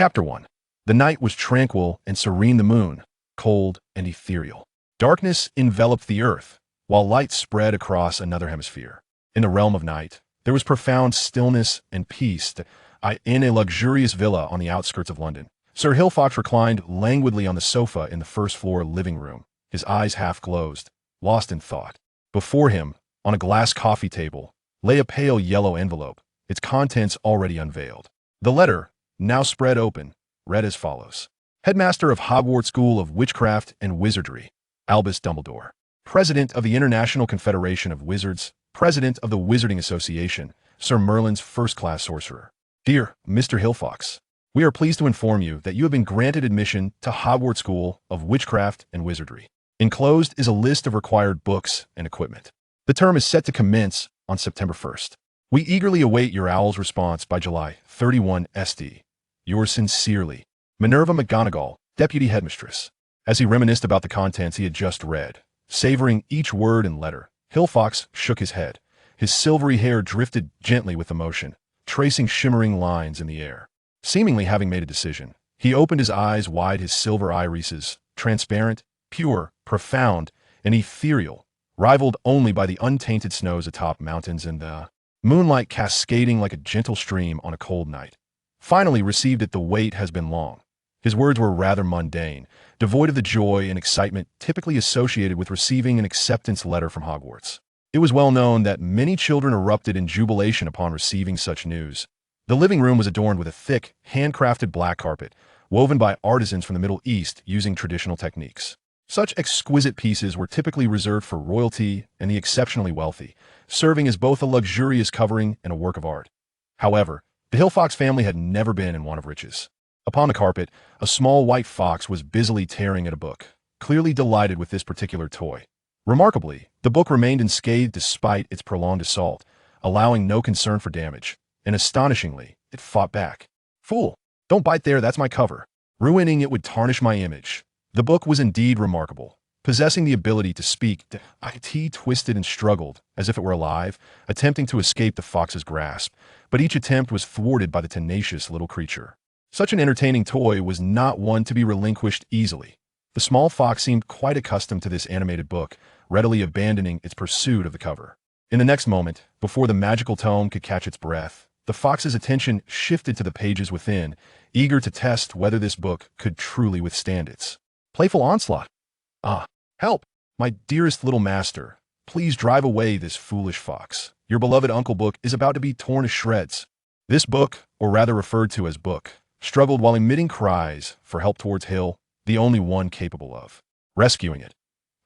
Chapter 1. The night was tranquil and serene, the moon, cold and ethereal. Darkness enveloped the earth, while light spread across another hemisphere. In the realm of night, there was profound stillness and peace. In a luxurious villa on the outskirts of London, Sir Hillfox reclined languidly on the sofa in the first-floor living room, his eyes half-closed, lost in thought. Before him, on a glass coffee table, lay a pale yellow envelope, its contents already unveiled. The letter, now spread open, read as follows. Headmaster of Hogwarts School of Witchcraft and Wizardry, Albus Dumbledore. President of the International Confederation of Wizards, President of the Wizarding Association, Sir Merlin's first-class sorcerer. Dear Mr. Hillfox, we are pleased to inform you that you have been granted admission to Hogwarts School of Witchcraft and Wizardry. Enclosed is a list of required books and equipment. The term is set to commence on September 1st. We eagerly await your owl's response by July 31 SD. Yours sincerely, Minerva McGonagall, Deputy Headmistress. As he reminisced about the contents he had just read, savoring each word and letter, Hillfox shook his head. His silvery hair drifted gently with emotion, tracing shimmering lines in the air. Seemingly having made a decision, he opened his eyes wide, his silver irises, transparent, pure, profound, and ethereal, rivaled only by the untainted snows atop mountains and the moonlight cascading like a gentle stream on a cold night. Finally received it, the wait has been long. His words were rather mundane, devoid of the joy and excitement typically associated with receiving an acceptance letter from Hogwarts. It was well known that many children erupted in jubilation upon receiving such news. The living room was adorned with a thick, handcrafted black carpet, woven by artisans from the Middle East using traditional techniques. Such exquisite pieces were typically reserved for royalty and the exceptionally wealthy, serving as both a luxurious covering and a work of art. However, the Hillfox family had never been in want of riches. Upon the carpet, a small white fox was busily tearing at a book, clearly delighted with this particular toy. Remarkably, the book remained unscathed despite its prolonged assault, allowing no concern for damage, and astonishingly, it fought back. Fool! Don't bite there, that's my cover. Ruining it would tarnish my image. The book was indeed remarkable, possessing the ability to speak. It twisted and struggled, as if it were alive, attempting to escape the fox's grasp, but each attempt was thwarted by the tenacious little creature. Such an entertaining toy was not one to be relinquished easily. The small fox seemed quite accustomed to this animated book, readily abandoning its pursuit of the cover. In the next moment, before the magical tome could catch its breath, the fox's attention shifted to the pages within, eager to test whether this book could truly withstand its playful onslaught. Ah, help! My dearest little master, please drive away this foolish fox. Your beloved Uncle Book is about to be torn to shreds. This book, or rather referred to as Book, struggled while emitting cries for help towards Hill, the only one capable of rescuing it.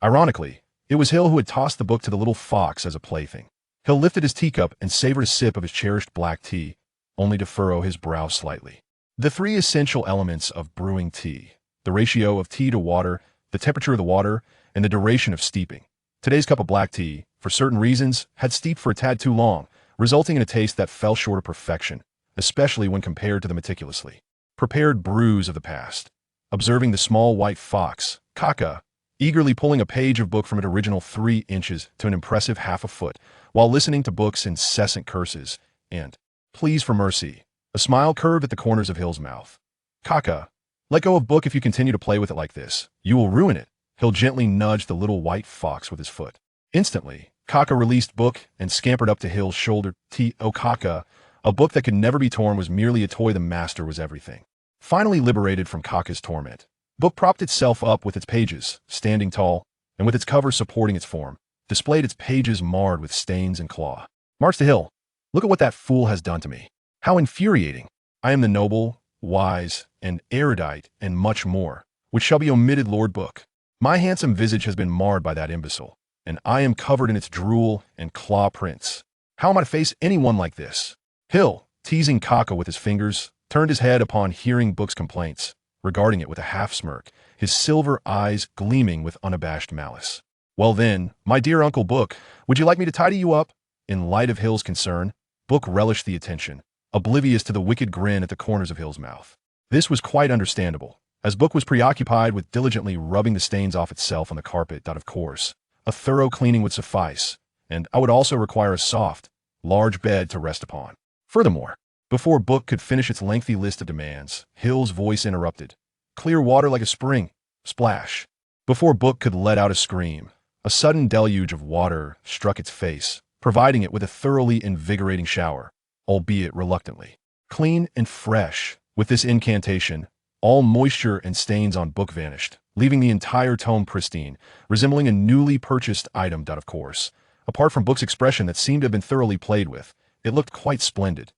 Ironically, it was Hill who had tossed the book to the little fox as a plaything. Hill lifted his teacup and savored a sip of his cherished black tea, only to furrow his brow slightly. The three essential elements of brewing tea: the ratio of tea to water, the temperature of the water, and the duration of steeping. Today's cup of black tea, for certain reasons, had steeped for a tad too long, resulting in a taste that fell short of perfection, especially when compared to the meticulously prepared brews of the past. Observing the small white fox, Kaka, eagerly pulling a page of book from its original 3 inches to an impressive half a foot, while listening to Book's incessant curses and pleas for mercy, a smile curved at the corners of Hill's mouth. Kaka, let go of Book if you continue to play with it like this. You will ruin it. Hill gently nudged the little white fox with his foot. Instantly, Kaka released Book and scampered up to Hill's shoulder. Oh, Kaka, a book that could never be torn was merely a toy. The master was everything. Finally liberated from Kaka's torment, Book propped itself up with its pages, standing tall, and with its cover supporting its form, displayed its pages marred with stains and claw. March to Hill. Look at what that fool has done to me. How infuriating. I am the noble, wise, and erudite, and much more, which shall be omitted, Lord Book. My handsome visage has been marred by that imbecile, and I am covered in its drool and claw prints. How am I to face anyone like this? Hill, teasing Kaka with his fingers, turned his head upon hearing Book's complaints, regarding it with a half-smirk, his silver eyes gleaming with unabashed malice. Well then, my dear Uncle Book, would you like me to tidy you up? In light of Hill's concern, Book relished the attention, oblivious to the wicked grin at the corners of Hill's mouth. This was quite understandable, as Book was preoccupied with diligently rubbing the stains off itself on the carpet. Of course, a thorough cleaning would suffice, and I would also require a soft, large bed to rest upon. Furthermore, Before Book could finish its lengthy list of demands, Hill's voice interrupted. Clear water like a spring. Splash. Before Book could let out a scream, a sudden deluge of water struck its face, providing it with a thoroughly invigorating shower, albeit reluctantly. Clean and fresh. With this incantation, all moisture and stains on Book vanished, leaving the entire tome pristine, resembling a newly purchased item. Of course, apart from Book's expression that seemed to have been thoroughly played with, it looked quite splendid.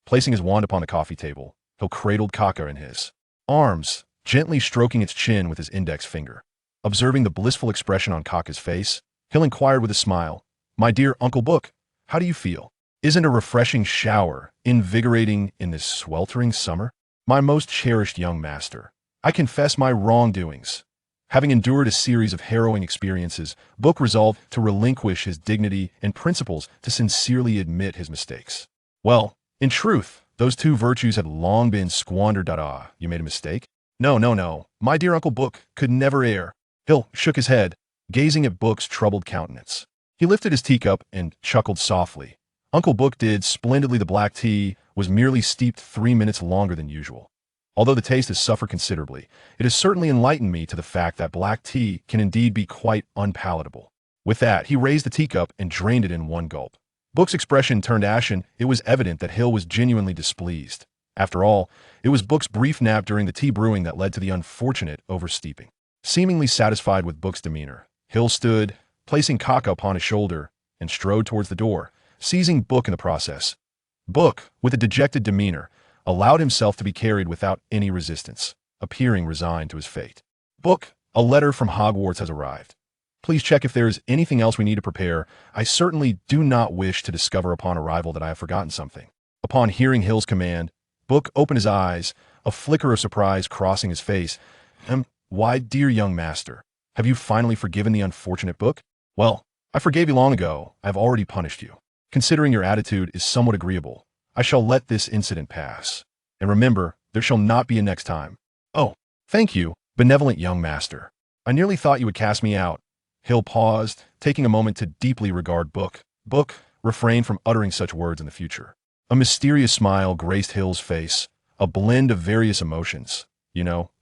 Placing his wand upon the coffee table, Hill cradled Kaka in his arms, gently stroking its chin with his index finger. Observing the blissful expression on Kaka's face, Hill inquired with a smile, "My dear Uncle Book, how do you feel? Isn't a refreshing shower invigorating in this sweltering summer? My most cherished young master, I confess my wrongdoings." Having endured a series of harrowing experiences, Book resolved to relinquish his dignity and principles to sincerely admit his mistakes. Well, in truth, those two virtues had long been squandered. You made a mistake? No. My dear Uncle Book could never err. Hill shook his head, gazing at Book's troubled countenance. He lifted his teacup and chuckled softly. Uncle Book did splendidly. The black tea was merely steeped 3 minutes longer than usual. Although the taste has suffered considerably, it has certainly enlightened me to the fact that black tea can indeed be quite unpalatable. With that, he raised the teacup and drained it in one gulp. Book's expression turned ashen. It was evident that Hill was genuinely displeased. After all, it was Book's brief nap during the tea brewing that led to the unfortunate oversteeping. Seemingly satisfied with Book's demeanor, Hill stood, placing Kaka upon his shoulder, and strode towards the door, seizing Book in the process. Book, with a dejected demeanor, allowed himself to be carried without any resistance, appearing resigned to his fate. "Book, a letter from Hogwarts has arrived. Please check if there is anything else we need to prepare. I certainly do not wish to discover upon arrival that I have forgotten something." Upon hearing Hill's command, Book opened his eyes, a flicker of surprise crossing his face. Why, dear young master, have you finally forgiven the unfortunate Book?" "Well, I forgave you long ago. I have already punished you. Considering your attitude is somewhat agreeable, I shall let this incident pass. And remember, there shall not be a next time." "Oh, thank you, benevolent young master. I nearly thought you would cast me out." Hill paused, taking a moment to deeply regard Book. Book refrained from uttering such words in the future. A mysterious smile graced Hill's face, a blend of various emotions.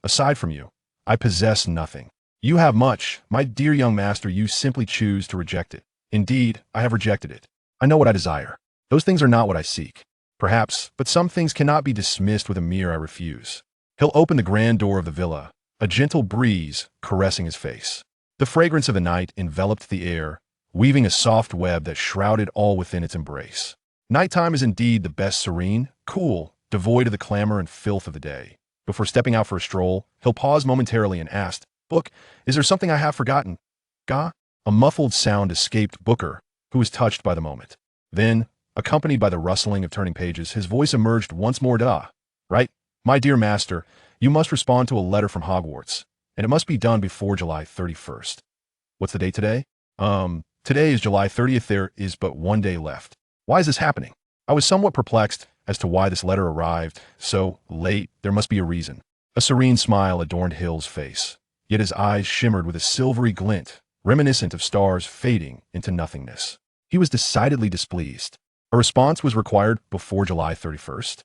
Aside from you, I possess nothing. You have much, my dear young master. You simply choose to reject it. Indeed, I have rejected it. I know what I desire. Those things are not what I seek. Perhaps, but some things cannot be dismissed with a mere "I refuse." Hill opened the grand door of the villa, a gentle breeze caressing his face. The fragrance of the night enveloped the air, weaving a soft web that shrouded all within its embrace. Nighttime is indeed the best, serene, cool, devoid of the clamor and filth of the day. Before stepping out for a stroll, Hill paused momentarily and asked, "Book, is there something I have forgotten?" "Gah?" A muffled sound escaped Booker, who was touched by the moment. Then, accompanied by the rustling of turning pages, his voice emerged once more. "Right, my dear master, you must respond to a letter from Hogwarts, and it must be done before July 31st. What's the date today? Today is July 30th. There is but 1 day left. Why is this happening?" I was somewhat perplexed as to why this letter arrived so late. There must be a reason. A serene smile adorned Hill's face, yet his eyes shimmered with a silvery glint, reminiscent of stars fading into nothingness. He was decidedly displeased. A response was required before July 31st?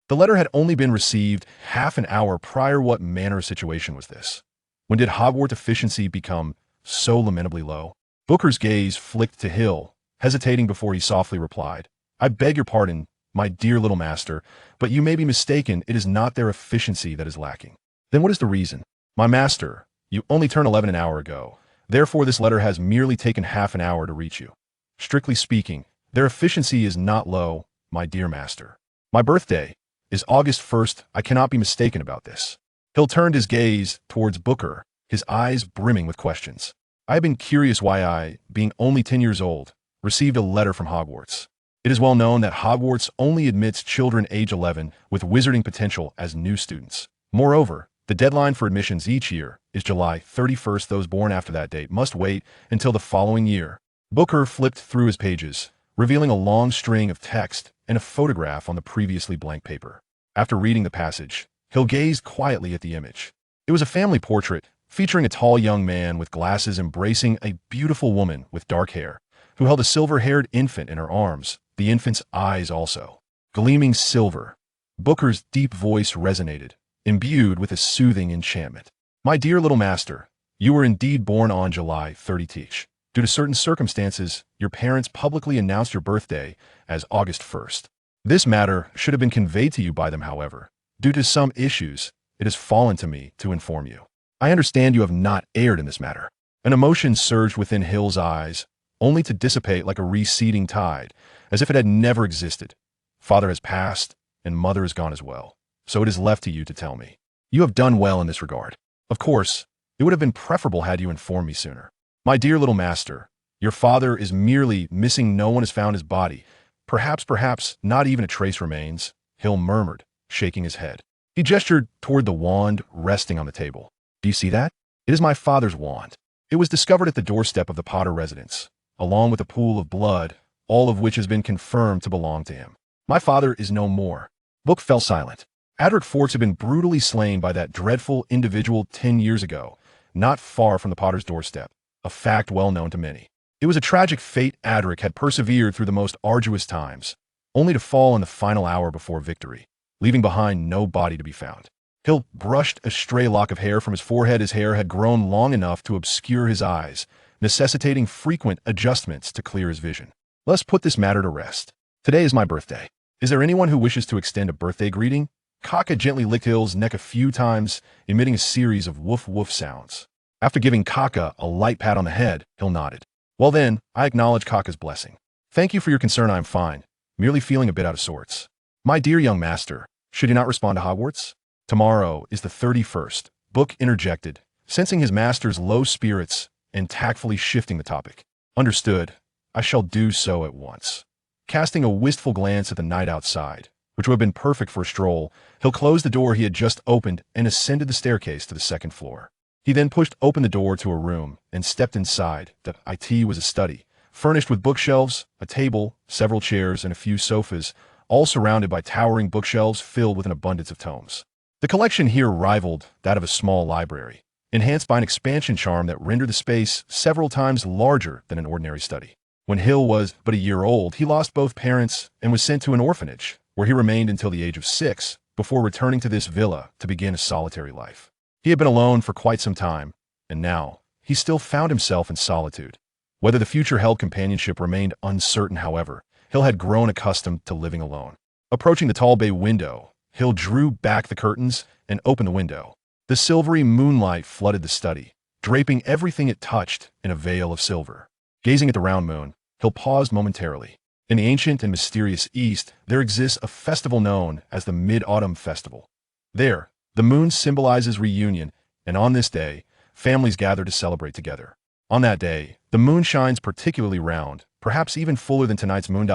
The letter had only been received half an hour prior. What manner of situation was this? When did Hogwarts efficiency become so lamentably low? Booker's gaze flicked to Hill, hesitating before he softly replied, "I beg your pardon, my dear little master, but you may be mistaken. It is not their efficiency that is lacking." "Then what is the reason?" "My master, you only turned 11 an hour ago. Therefore, this letter has merely taken half an hour to reach you. Strictly speaking, their efficiency is not low, my dear master. My birthday is August 1st. I cannot be mistaken about this." Hill turned his gaze towards Booker, his eyes brimming with questions. "I have been curious why I, being only 10 years old, received a letter from Hogwarts. It is well known that Hogwarts only admits children age 11 with wizarding potential as new students. Moreover, the deadline for admissions each year is July 31st. Those born after that date must wait until the following year." Booker flipped through his pages, revealing a long string of text and a photograph on the previously blank paper. After reading the passage, Hill gazed quietly at the image. It was a family portrait featuring a tall young man with glasses embracing a beautiful woman with dark hair, who held a silver-haired infant in her arms, the infant's eyes also gleaming silver. Booker's deep voice resonated, imbued with a soothing enchantment. My dear little master, you were indeed born on July 30th. Due to certain circumstances, your parents publicly announced your birthday as August 1st. This matter should have been conveyed to you by them, however. Due to some issues, it has fallen to me to inform you. I understand you have not erred in this matter. An emotion surged within Hill's eyes, only to dissipate like a receding tide, as if it had never existed. Father has passed, and mother is gone as well. So it is left to you to tell me. You have done well in this regard. Of course, it would have been preferable had you informed me sooner. My dear little master, your father is merely missing. No one has found his body. Perhaps not even a trace remains, Hill murmured, shaking his head. He gestured toward the wand resting on the table. Do you see that? It is my father's wand. It was discovered at the doorstep of the Potter residence, along with a pool of blood, all of which has been confirmed to belong to him. My father is no more. Book fell silent. Adric Forks had been brutally slain by that dreadful individual 10 years ago, not far from the Potter's doorstep, a fact well known to many. It was a tragic fate. Adric had persevered through the most arduous times, only to fall in the final hour before victory, leaving behind no body to be found. Hill brushed a stray lock of hair from his forehead. His hair had grown long enough to obscure his eyes, necessitating frequent adjustments to clear his vision. Let's put this matter to rest. Today is my birthday. Is there anyone who wishes to extend a birthday greeting? Kaka gently licked Hill's neck a few times, emitting a series of woof-woof sounds. After giving Kaka a light pat on the head, Hill nodded. Well then, I acknowledge Kaka's blessing. Thank you for your concern. I am fine, merely feeling a bit out of sorts. My dear young master, should you not respond to Hogwarts? Tomorrow is the 31st, Book interjected, sensing his master's low spirits and tactfully shifting the topic. Understood. I shall do so at once. Casting a wistful glance at the night outside, which would have been perfect for a stroll, Hill closed the door he had just opened and ascended the staircase to the second floor. He then pushed open the door to a room and stepped inside. The IT was a study, furnished with bookshelves, a table, several chairs, and a few sofas, all surrounded by towering bookshelves filled with an abundance of tomes. The collection here rivaled that of a small library, enhanced by an expansion charm that rendered the space several times larger than an ordinary study. When Hill was but a year old, he lost both parents and was sent to an orphanage, where he remained until the age of 6, before returning to this villa to begin a solitary life. He had been alone for quite some time, and now he still found himself in solitude. Whether the future held companionship remained uncertain, however, Hill had grown accustomed to living alone. Approaching the tall bay window, Hill drew back the curtains and opened the window. The silvery moonlight flooded the study, draping everything it touched in a veil of silver. Gazing at the round moon, Hill paused momentarily. In the ancient and mysterious East, there exists a festival known as the Mid-Autumn Festival. There, the moon symbolizes reunion, and on this day, families gather to celebrate together. On that day, the moon shines particularly round, perhaps even fuller than tonight's moon.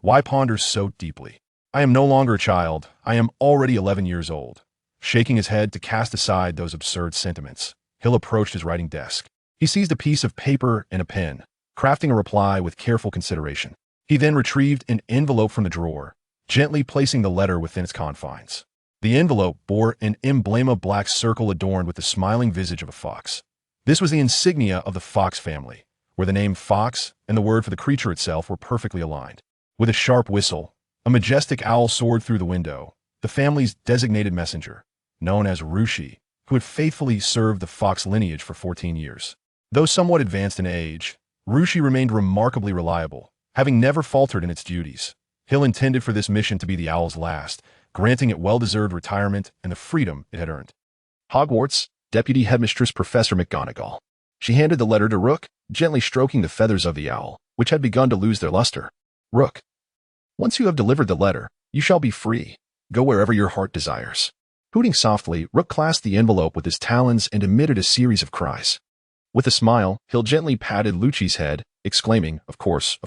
Why ponder so deeply? I am no longer a child. I am already 11 years old. Shaking his head to cast aside those absurd sentiments, Hill approached his writing desk. He seized a piece of paper and a pen, crafting a reply with careful consideration. He then retrieved an envelope from the drawer, gently placing the letter within its confines. The envelope bore an emblema black circle adorned with the smiling visage of a fox. This was the insignia of the Fox family, where the name Fox and the word for the creature itself were perfectly aligned. With a sharp whistle, a majestic owl soared through the window, the family's designated messenger, known as Rushi, who had faithfully served the Fox lineage for 14 years. Though somewhat advanced in age, Rushi remained remarkably reliable, having never faltered in its duties. Hill intended for this mission to be the owl's last, granting it well-deserved retirement and the freedom it had earned. Hogwarts, Deputy Headmistress Professor McGonagall. She handed the letter to Rook, gently stroking the feathers of the owl, which had begun to lose their luster. Rook, once you have delivered the letter, you shall be free. Go wherever your heart desires. Hooting softly, Rook clasped the envelope with his talons and emitted a series of cries. With a smile, Hill gently patted Lucci's head, exclaiming, Of course.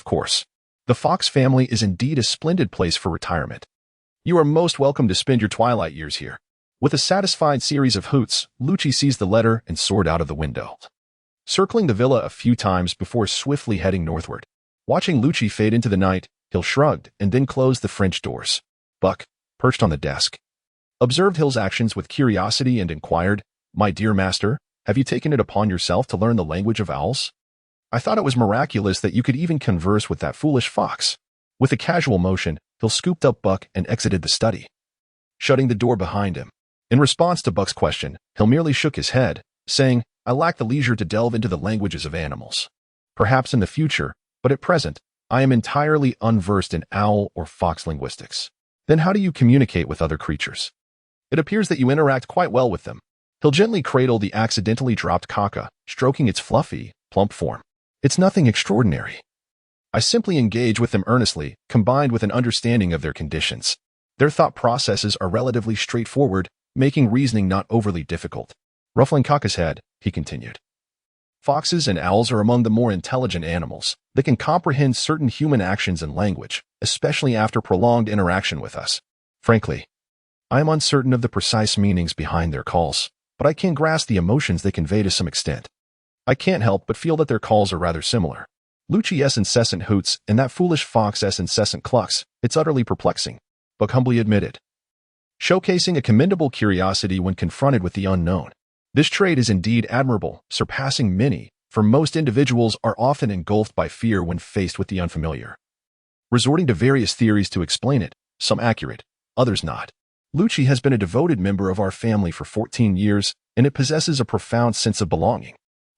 The Fox family is indeed a splendid place for retirement. You are most welcome to spend your twilight years here. With a satisfied series of hoots, Lucci seized the letter and soared out of the window, circling the villa a few times before swiftly heading northward. Watching Lucci fade into the night, Hill shrugged and then closed the French doors. Buck, perched on the desk, observed Hill's actions with curiosity and inquired, My dear master, have you taken it upon yourself to learn the language of owls? I thought it was miraculous that you could even converse with that foolish fox. With a casual motion, Hill scooped up Buck and exited the study, shutting the door behind him. In response to Buck's question, Hill merely shook his head, saying, "I lack the leisure to delve into the languages of animals. Perhaps in the future, but at present, I am entirely unversed in owl or fox linguistics." "Then how do you communicate with other creatures?" "It appears that you interact quite well with them." Hill gently cradled the accidentally dropped caca, stroking its fluffy, plump form. "It's nothing extraordinary. I simply engage with them earnestly, combined with an understanding of their conditions. Their thought processes are relatively straightforward, making reasoning not overly difficult." Ruffling Caca's head, he continued, "Foxes and owls are among the more intelligent animals. They can comprehend certain human actions and language, especially after prolonged interaction with us. Frankly, I am uncertain of the precise meanings behind their calls, but I can grasp the emotions they convey to some extent. I can't help but feel that their calls are rather similar. Lucci's incessant hoots and that foolish fox's incessant clucks, it's utterly perplexing," Buck humbly admitted, showcasing a commendable curiosity when confronted with the unknown. "This trait is indeed admirable, surpassing many, for most individuals are often engulfed by fear when faced with the unfamiliar, resorting to various theories to explain it, some accurate, others not. Lucci has been a devoted member of our family for 14 years, and it possesses a profound sense of belonging.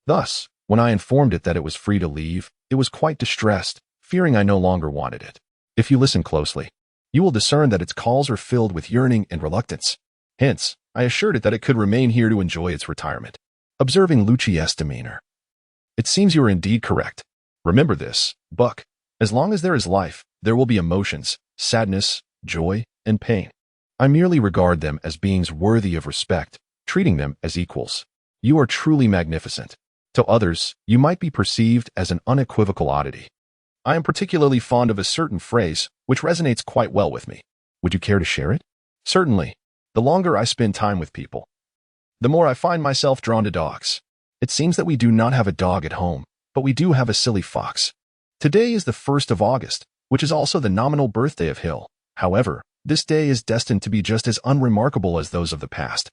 Thus, when I informed it that it was free to leave, it was quite distressed, fearing I no longer wanted it. If you listen closely, you will discern that its calls are filled with yearning and reluctance. Hence, I assured it that it could remain here to enjoy its retirement." Observing Lucci's demeanor, "It seems you are indeed correct. Remember this, Buck. As long as there is life, there will be emotions, sadness, joy, and pain. I merely regard them as beings worthy of respect, treating them as equals. You are truly magnificent. To others, you might be perceived as an unequivocal oddity. I am particularly fond of a certain phrase, which resonates quite well with me. Would you care to share it?" "Certainly. The longer I spend time with people, the more I find myself drawn to dogs. It seems that we do not have a dog at home, but we do have a silly fox. Today is the 1st of August, which is also the nominal birthday of Hill. However, this day is destined to be just as unremarkable as those of the past.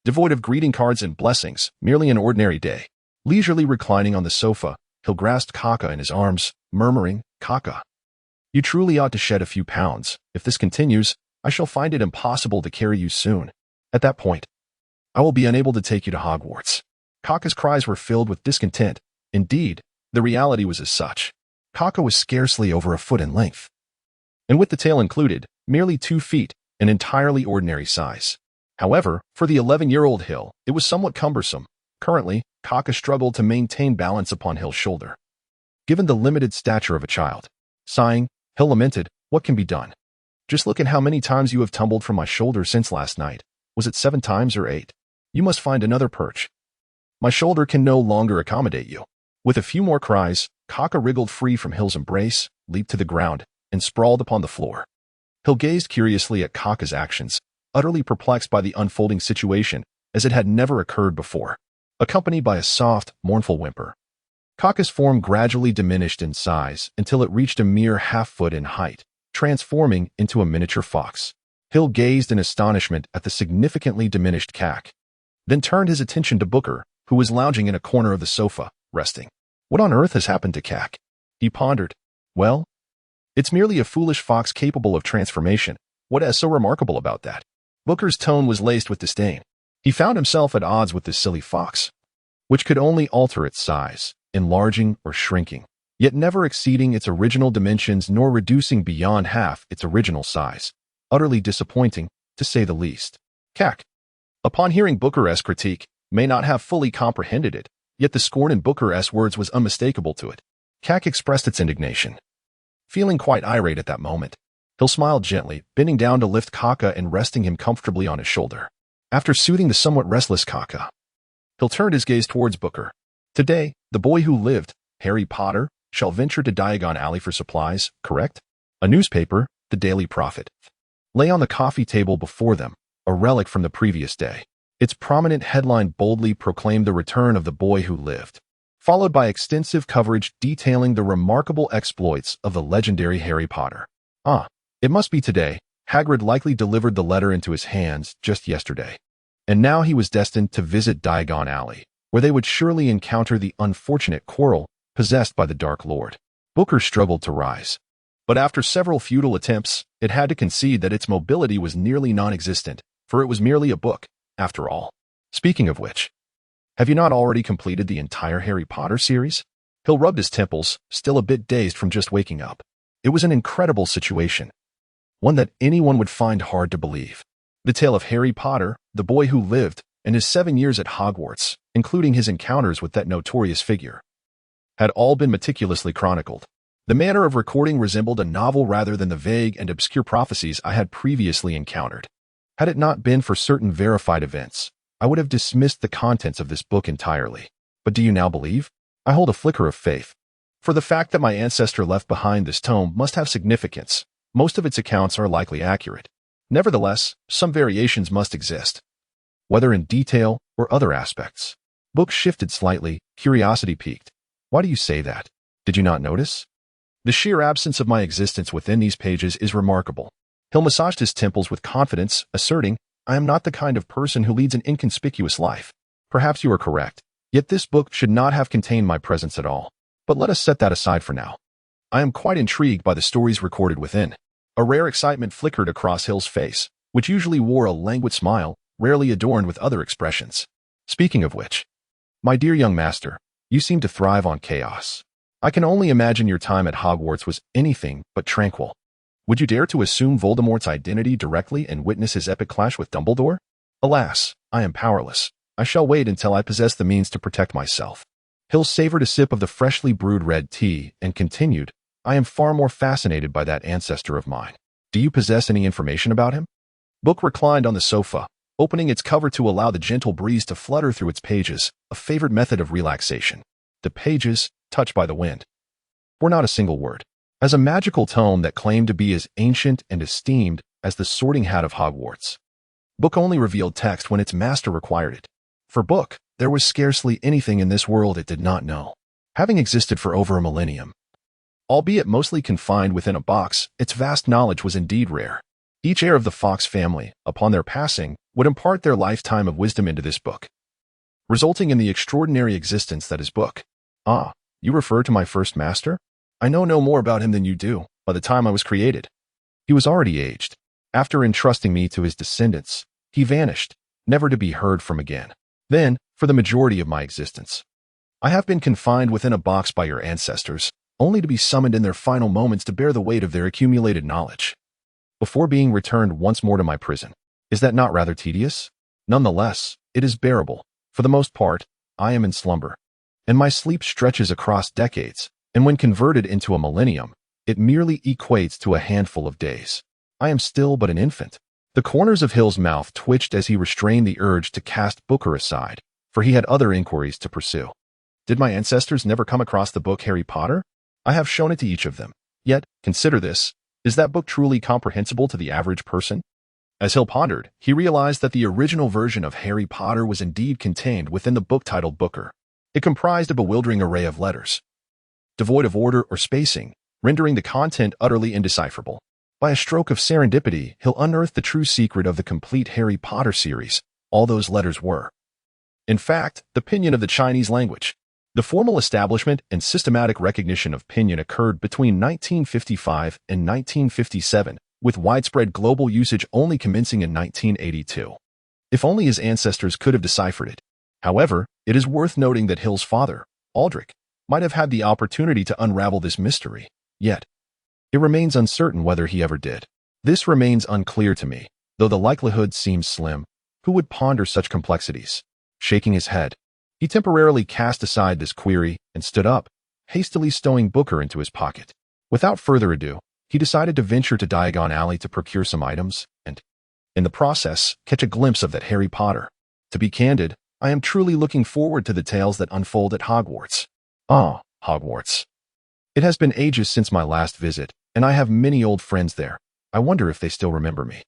Devoid of greeting cards and blessings, merely an ordinary day." Leisurely reclining on the sofa, Hill grasped Caca in his arms, murmuring, "Caca, you truly ought to shed a few pounds. If this continues, I shall find it impossible to carry you soon. At that point, I will be unable to take you to Hogwarts." Caca's cries were filled with discontent. Indeed, the reality was as such. Caca was scarcely over a foot in length, and with the tail included, merely 2 feet, an entirely ordinary size. However, for the 11-year-old Hill, it was somewhat cumbersome. Currently, Caca struggled to maintain balance upon Hill's shoulder, given the limited stature of a child. Sighing, Hill lamented, "What can be done? Just look at how many times you have tumbled from my shoulder since last night. Was it 7 times or 8? You must find another perch. My shoulder can no longer accommodate you." With a few more cries, Caca wriggled free from Hill's embrace, leaped to the ground, and sprawled upon the floor. Hill gazed curiously at Caca's actions, utterly perplexed by the unfolding situation, as it had never occurred before, accompanied by a soft, mournful whimper. Caca's form gradually diminished in size until it reached a mere half-foot in height, transforming into a miniature fox. Hill gazed in astonishment at the significantly diminished Cac, then turned his attention to Booker, who was lounging in a corner of the sofa, resting. "What on earth has happened to Cac?" he pondered. "Well, it's merely a foolish fox capable of transformation. What is so remarkable about that?" Booker's tone was laced with disdain. He found himself at odds with this silly fox, which could only alter its size, enlarging or shrinking, yet never exceeding its original dimensions nor reducing beyond half its original size. Utterly disappointing, to say the least. Cac, upon hearing Booker's critique, may not have fully comprehended it, yet the scorn in Booker's words was unmistakable to it. Cac expressed its indignation, feeling quite irate at that moment. Hill smiled gently, bending down to lift Caca and resting him comfortably on his shoulder. After soothing the somewhat restless Caca, Hill turned his gaze towards Booker. "Today, the boy who lived, Harry Potter, shall venture to Diagon Alley for supplies, correct?" A newspaper, the Daily Prophet, lay on the coffee table before them, a relic from the previous day. Its prominent headline boldly proclaimed the return of the boy who lived, followed by extensive coverage detailing the remarkable exploits of the legendary Harry Potter. It must be today. Hagrid likely delivered the letter into his hands just yesterday, and now he was destined to visit Diagon Alley, where they would surely encounter the unfortunate Quirrell possessed by the Dark Lord. Booker struggled to rise, But after several futile attempts, it had to concede that its mobility was nearly non-existent, for it was merely a book, after all. Speaking of which, have you not already completed the entire Harry Potter series? Hill rubbed his temples, still a bit dazed from just waking up. It was an incredible situation, one that anyone would find hard to believe. The tale of Harry Potter, the boy who lived, and his 7 years at Hogwarts, including his encounters with that notorious figure, had all been meticulously chronicled. The manner of recording resembled a novel rather than the vague and obscure prophecies I had previously encountered. Had it not been for certain verified events, I would have dismissed the contents of this book entirely. But do you now believe? I hold a flicker of faith. For the fact that my ancestor left behind this tome must have significance. Most of its accounts are likely accurate. Nevertheless, some variations must exist, whether in detail or other aspects. Book shifted slightly, curiosity piqued. Why do you say that? Did you not notice? The sheer absence of my existence within these pages is remarkable. Hill massaged his temples with confidence, asserting, I am not the kind of person who leads an inconspicuous life. Perhaps you are correct. Yet this book should not have contained my presence at all. But let us set that aside for now. I am quite intrigued by the stories recorded within. A rare excitement flickered across Hill's face, which usually wore a languid smile, rarely adorned with other expressions. Speaking of which, my dear young master, you seem to thrive on chaos. I can only imagine your time at Hogwarts was anything but tranquil. Would you dare to assume Voldemort's identity directly and witness his epic clash with Dumbledore? Alas, I am powerless. I shall wait until I possess the means to protect myself. Hill savored a sip of the freshly brewed red tea and continued, I am far more fascinated by that ancestor of mine. Do you possess any information about him? Book reclined on the sofa, opening its cover to allow the gentle breeze to flutter through its pages, a favorite method of relaxation. The pages, touched by the wind, were not a single word. As a magical tome that claimed to be as ancient and esteemed as the Sorting Hat of Hogwarts, Book only revealed text when its master required it. For Book, there was scarcely anything in this world it did not know. Having existed for over a millennium, albeit mostly confined within a box, its vast knowledge was indeed rare. Each heir of the Fox family, upon their passing, would impart their lifetime of wisdom into this book, resulting in the extraordinary existence that is Book. Ah, you refer to my first master? I know no more about him than you do. By the time I was created, he was already aged. After entrusting me to his descendants, he vanished, never to be heard from again. Then, for the majority of my existence, I have been confined within a box by your ancestors, only to be summoned in their final moments to bear the weight of their accumulated knowledge, before being returned once more to my prison. Is that not rather tedious? Nonetheless, it is bearable. For the most part, I am in slumber, and my sleep stretches across decades, and when converted into a millennium, it merely equates to a handful of days. I am still but an infant. The corners of Hill's mouth twitched as he restrained the urge to cast Booker aside, for he had other inquiries to pursue. Did my ancestors never come across the book Harry Potter? I have shown it to each of them. Yet, consider this, is that book truly comprehensible to the average person? As Hill pondered, he realized that the original version of Harry Potter was indeed contained within the book titled Booker. It comprised a bewildering array of letters, devoid of order or spacing, rendering the content utterly indecipherable. By a stroke of serendipity, Hill unearthed the true secret of the complete Harry Potter series. All those letters were, in fact, the pinyin of the Chinese language. The formal establishment and systematic recognition of pinyin occurred between 1955 and 1957, with widespread global usage only commencing in 1982. If only his ancestors could have deciphered it. However, it is worth noting that Hill's father, Aldrich, might have had the opportunity to unravel this mystery. Yet, it remains uncertain whether he ever did. This remains unclear to me, though the likelihood seems slim. Who would ponder such complexities? Shaking his head, he temporarily cast aside this query and stood up, hastily stowing Booker into his pocket. Without further ado, he decided to venture to Diagon Alley to procure some items and, in the process, catch a glimpse of that Harry Potter. To be candid, I am truly looking forward to the tales that unfold at Hogwarts. Ah, Hogwarts. It has been ages since my last visit, and I have many old friends there. I wonder if they still remember me.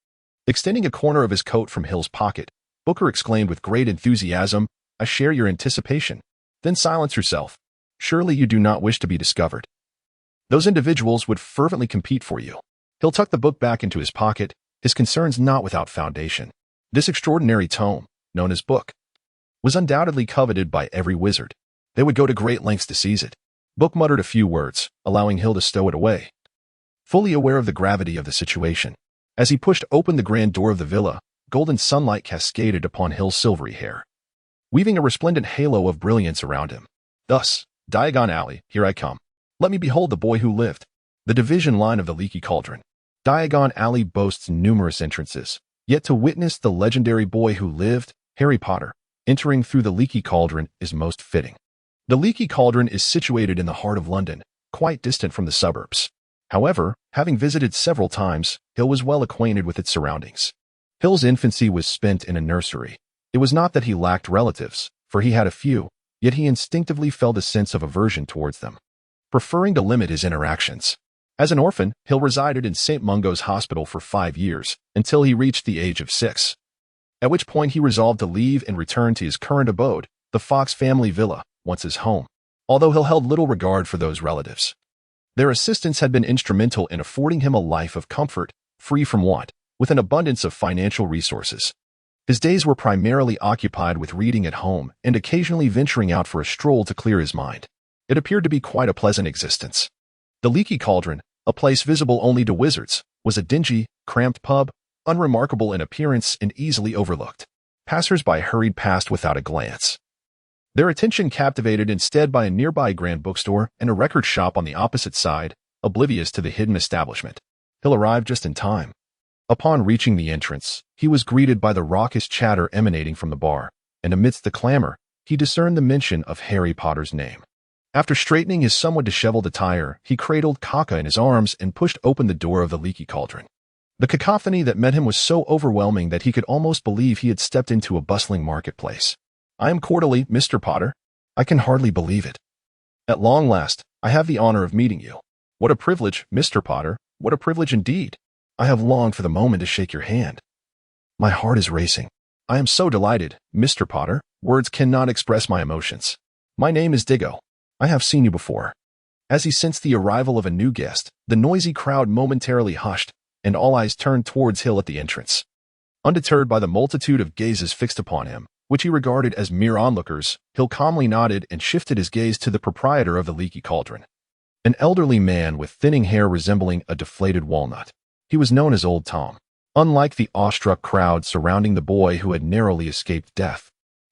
Extending a corner of his coat from Hill's pocket, Booker exclaimed with great enthusiasm, I share your anticipation. Then silence yourself. Surely you do not wish to be discovered. Those individuals would fervently compete for you. Hill tucked the book back into his pocket, his concerns not without foundation. This extraordinary tome, known as Book, was undoubtedly coveted by every wizard. They would go to great lengths to seize it. Book muttered a few words, allowing Hill to stow it away. fully aware of the gravity of the situation. As he pushed open the grand door of the villa, golden sunlight cascaded upon Hill's silvery hair, weaving a resplendent halo of brilliance around him. Thus, Diagon Alley, here I come. Let me behold the boy who lived. The division line of the Leaky Cauldron. Diagon Alley boasts numerous entrances, yet to witness the legendary boy who lived, Harry Potter, entering through the Leaky Cauldron is most fitting. The Leaky Cauldron is situated in the heart of London, quite distant from the suburbs. However, having visited several times, Hill was well acquainted with its surroundings. Hill's infancy was spent in a nursery. It was not that he lacked relatives, for he had a few, yet he instinctively felt a sense of aversion towards them, preferring to limit his interactions. As an orphan, Hill resided in St. Mungo's Hospital for 5 years, until he reached the age of 6, at which point he resolved to leave and return to his current abode, the Fox family villa, once his home. Although Hill held little regard for those relatives, their assistance had been instrumental in affording him a life of comfort, free from want, with an abundance of financial resources. His days were primarily occupied with reading at home and occasionally venturing out for a stroll to clear his mind. It appeared to be quite a pleasant existence. The Leaky Cauldron, a place visible only to wizards, was a dingy, cramped pub, unremarkable in appearance and easily overlooked. Passers-by hurried past without a glance, their attention captivated instead by a nearby grand bookstore and a record shop on the opposite side, oblivious to the hidden establishment. Hill arrived just in time. Upon reaching the entrance, he was greeted by the raucous chatter emanating from the bar, and amidst the clamor, he discerned the mention of Harry Potter's name. After straightening his somewhat disheveled attire, he cradled Kaka in his arms and pushed open the door of the Leaky Cauldron. The cacophony that met him was so overwhelming that he could almost believe he had stepped into a bustling marketplace. I am cordially, Mr. Potter. I can hardly believe it. At long last, I have the honor of meeting you. What a privilege, Mr. Potter, what a privilege indeed. I have longed for the moment to shake your hand. My heart is racing. I am so delighted, Mr. Potter. Words cannot express my emotions. My name is Diggo. I have seen you before. As he sensed the arrival of a new guest, the noisy crowd momentarily hushed, and all eyes turned towards Hill at the entrance. Undeterred by the multitude of gazes fixed upon him, which he regarded as mere onlookers, Hill calmly nodded and shifted his gaze to the proprietor of the Leaky Cauldron, an elderly man with thinning hair resembling a deflated walnut. He was known as Old Tom. Unlike the awestruck crowd surrounding the boy who had narrowly escaped death,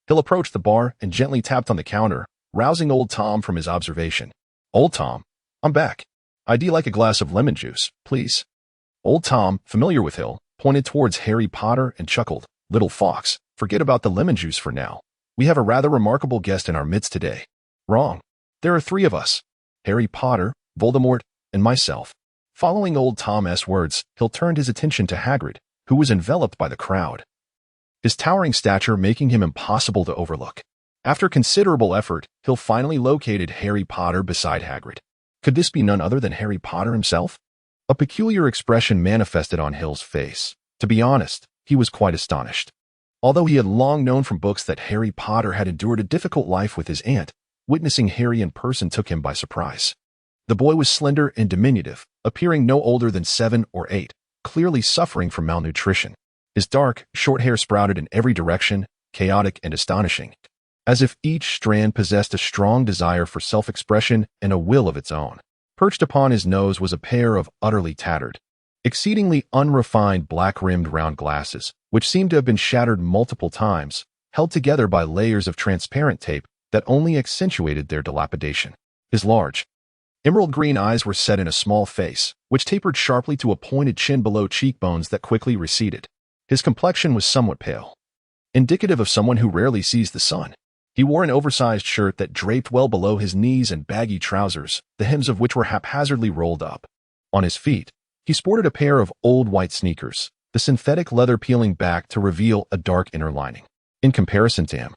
Hill approached the bar and gently tapped on the counter, rousing Old Tom from his observation. Old Tom, I'm back. I'd like a glass of lemon juice, please. Old Tom, familiar with Hill, pointed towards Harry Potter and chuckled. Little fox, forget about the lemon juice for now. We have a rather remarkable guest in our midst today. Wrong. There are 3 of us. Harry Potter, Voldemort, and myself. Following Old Tom's words, Hill turned his attention to Hagrid, who was enveloped by the crowd, his towering stature making him impossible to overlook. After considerable effort, Hill finally located Harry Potter beside Hagrid. Could this be none other than Harry Potter himself? A peculiar expression manifested on Hill's face. To be honest, he was quite astonished. Although he had long known from books that Harry Potter had endured a difficult life with his aunt, witnessing Harry in person took him by surprise. The boy was slender and diminutive, appearing no older than 7 or 8, clearly suffering from malnutrition. His dark, short hair sprouted in every direction, chaotic and astonishing, as if each strand possessed a strong desire for self-expression and a will of its own. Perched upon his nose was a pair of utterly tattered, exceedingly unrefined black-rimmed round glasses, which seemed to have been shattered multiple times, held together by layers of transparent tape that only accentuated their dilapidation. His large, emerald green eyes were set in a small face, which tapered sharply to a pointed chin below cheekbones that quickly receded. His complexion was somewhat pale, indicative of someone who rarely sees the sun. He wore an oversized shirt that draped well below his knees and baggy trousers, the hems of which were haphazardly rolled up. On his feet, he sported a pair of old white sneakers, the synthetic leather peeling back to reveal a dark inner lining. In comparison to him,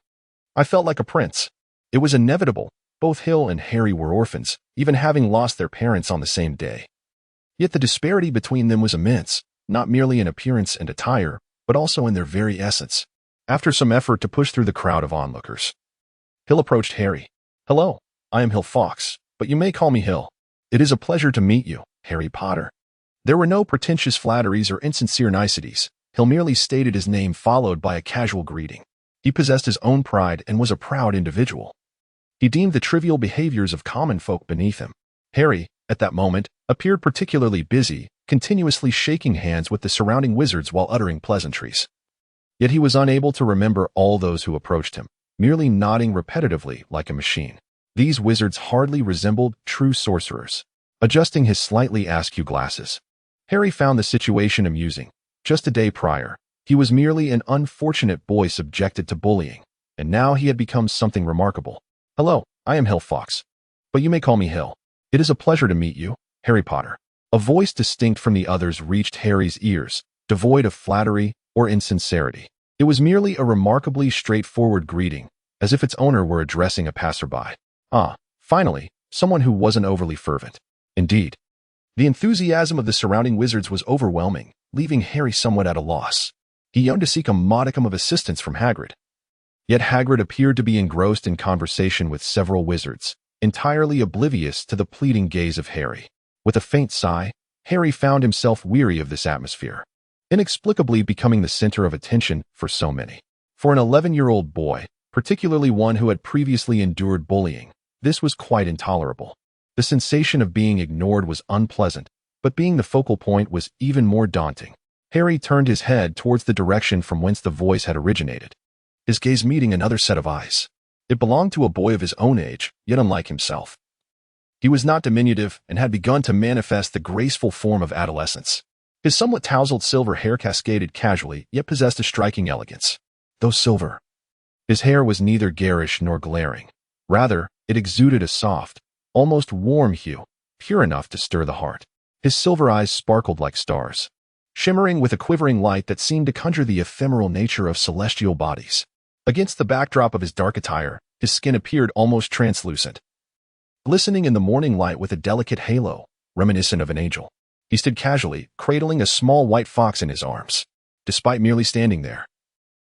I felt like a prince. It was inevitable. Both Hill and Harry were orphans, even having lost their parents on the same day. Yet the disparity between them was immense, not merely in appearance and attire, but also in their very essence. After some effort to push through the crowd of onlookers, Hill approached Harry. Hello, I am Hill Fox, but you may call me Hill. It is a pleasure to meet you, Harry Potter. There were no pretentious flatteries or insincere niceties. Hill merely stated his name followed by a casual greeting. He possessed his own pride and was a proud individual. He deemed the trivial behaviors of common folk beneath him. Harry, at that moment, appeared particularly busy, continuously shaking hands with the surrounding wizards while uttering pleasantries. Yet he was unable to remember all those who approached him, merely nodding repetitively like a machine. These wizards hardly resembled true sorcerers. Adjusting his slightly askew glasses, Harry found the situation amusing. Just a day prior, he was merely an unfortunate boy subjected to bullying, and now he had become something remarkable. Hello, I am Hill Fox, but you may call me Hill. It is a pleasure to meet you, Harry Potter. A voice distinct from the others reached Harry's ears, devoid of flattery or insincerity. It was merely a remarkably straightforward greeting, as if its owner were addressing a passerby. Ah, finally, someone who wasn't overly fervent. Indeed, the enthusiasm of the surrounding wizards was overwhelming, leaving Harry somewhat at a loss. He yearned to seek a modicum of assistance from Hagrid. Yet Hagrid appeared to be engrossed in conversation with several wizards, entirely oblivious to the pleading gaze of Harry. With a faint sigh, Harry found himself weary of this atmosphere, inexplicably becoming the center of attention for so many. For an 11-year-old boy, particularly one who had previously endured bullying, this was quite intolerable. The sensation of being ignored was unpleasant, but being the focal point was even more daunting. Harry turned his head towards the direction from whence the voice had originated, his gaze meeting another set of eyes. It belonged to a boy of his own age, yet unlike himself. He was not diminutive and had begun to manifest the graceful form of adolescence. His somewhat tousled silver hair cascaded casually, yet possessed a striking elegance. Though silver, his hair was neither garish nor glaring. Rather, it exuded a soft, almost warm hue, pure enough to stir the heart. His silver eyes sparkled like stars, shimmering with a quivering light that seemed to conjure the ephemeral nature of celestial bodies. Against the backdrop of his dark attire, his skin appeared almost translucent, glistening in the morning light with a delicate halo, reminiscent of an angel. He stood casually, cradling a small white fox in his arms. Despite merely standing there,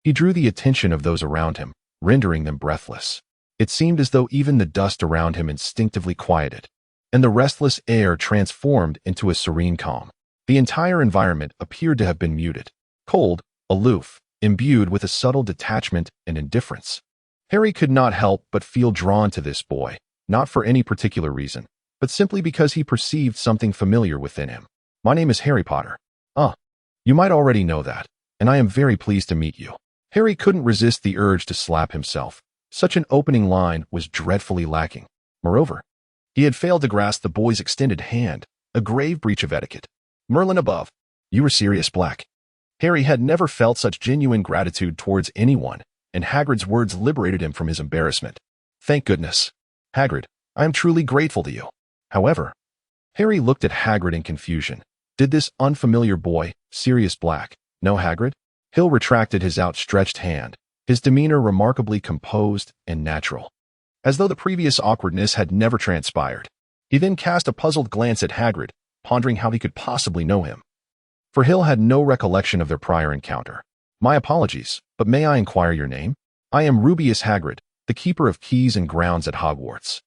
he drew the attention of those around him, rendering them breathless. It seemed as though even the dust around him instinctively quieted, and the restless air transformed into a serene calm. The entire environment appeared to have been muted, cold, aloof, imbued with a subtle detachment and indifference. Harry could not help but feel drawn to this boy, not for any particular reason, but simply because he perceived something familiar within him. My name is Harry Potter. You might already know that, and I am very pleased to meet you. Harry couldn't resist the urge to slap himself. Such an opening line was dreadfully lacking. Moreover, he had failed to grasp the boy's extended hand, a grave breach of etiquette. Merlin above, you were Sirius Black. Harry had never felt such genuine gratitude towards anyone, and Hagrid's words liberated him from his embarrassment. Thank goodness. Hagrid, I am truly grateful to you. However, Harry looked at Hagrid in confusion. Did this unfamiliar boy, Sirius Black, know Hagrid? Hill retracted his outstretched hand, his demeanor remarkably composed and natural, as though the previous awkwardness had never transpired. He then cast a puzzled glance at Hagrid, pondering how he could possibly know him. For Hill had no recollection of their prior encounter. My apologies, but may I inquire your name? I am Rubeus Hagrid, the keeper of keys and grounds at Hogwarts.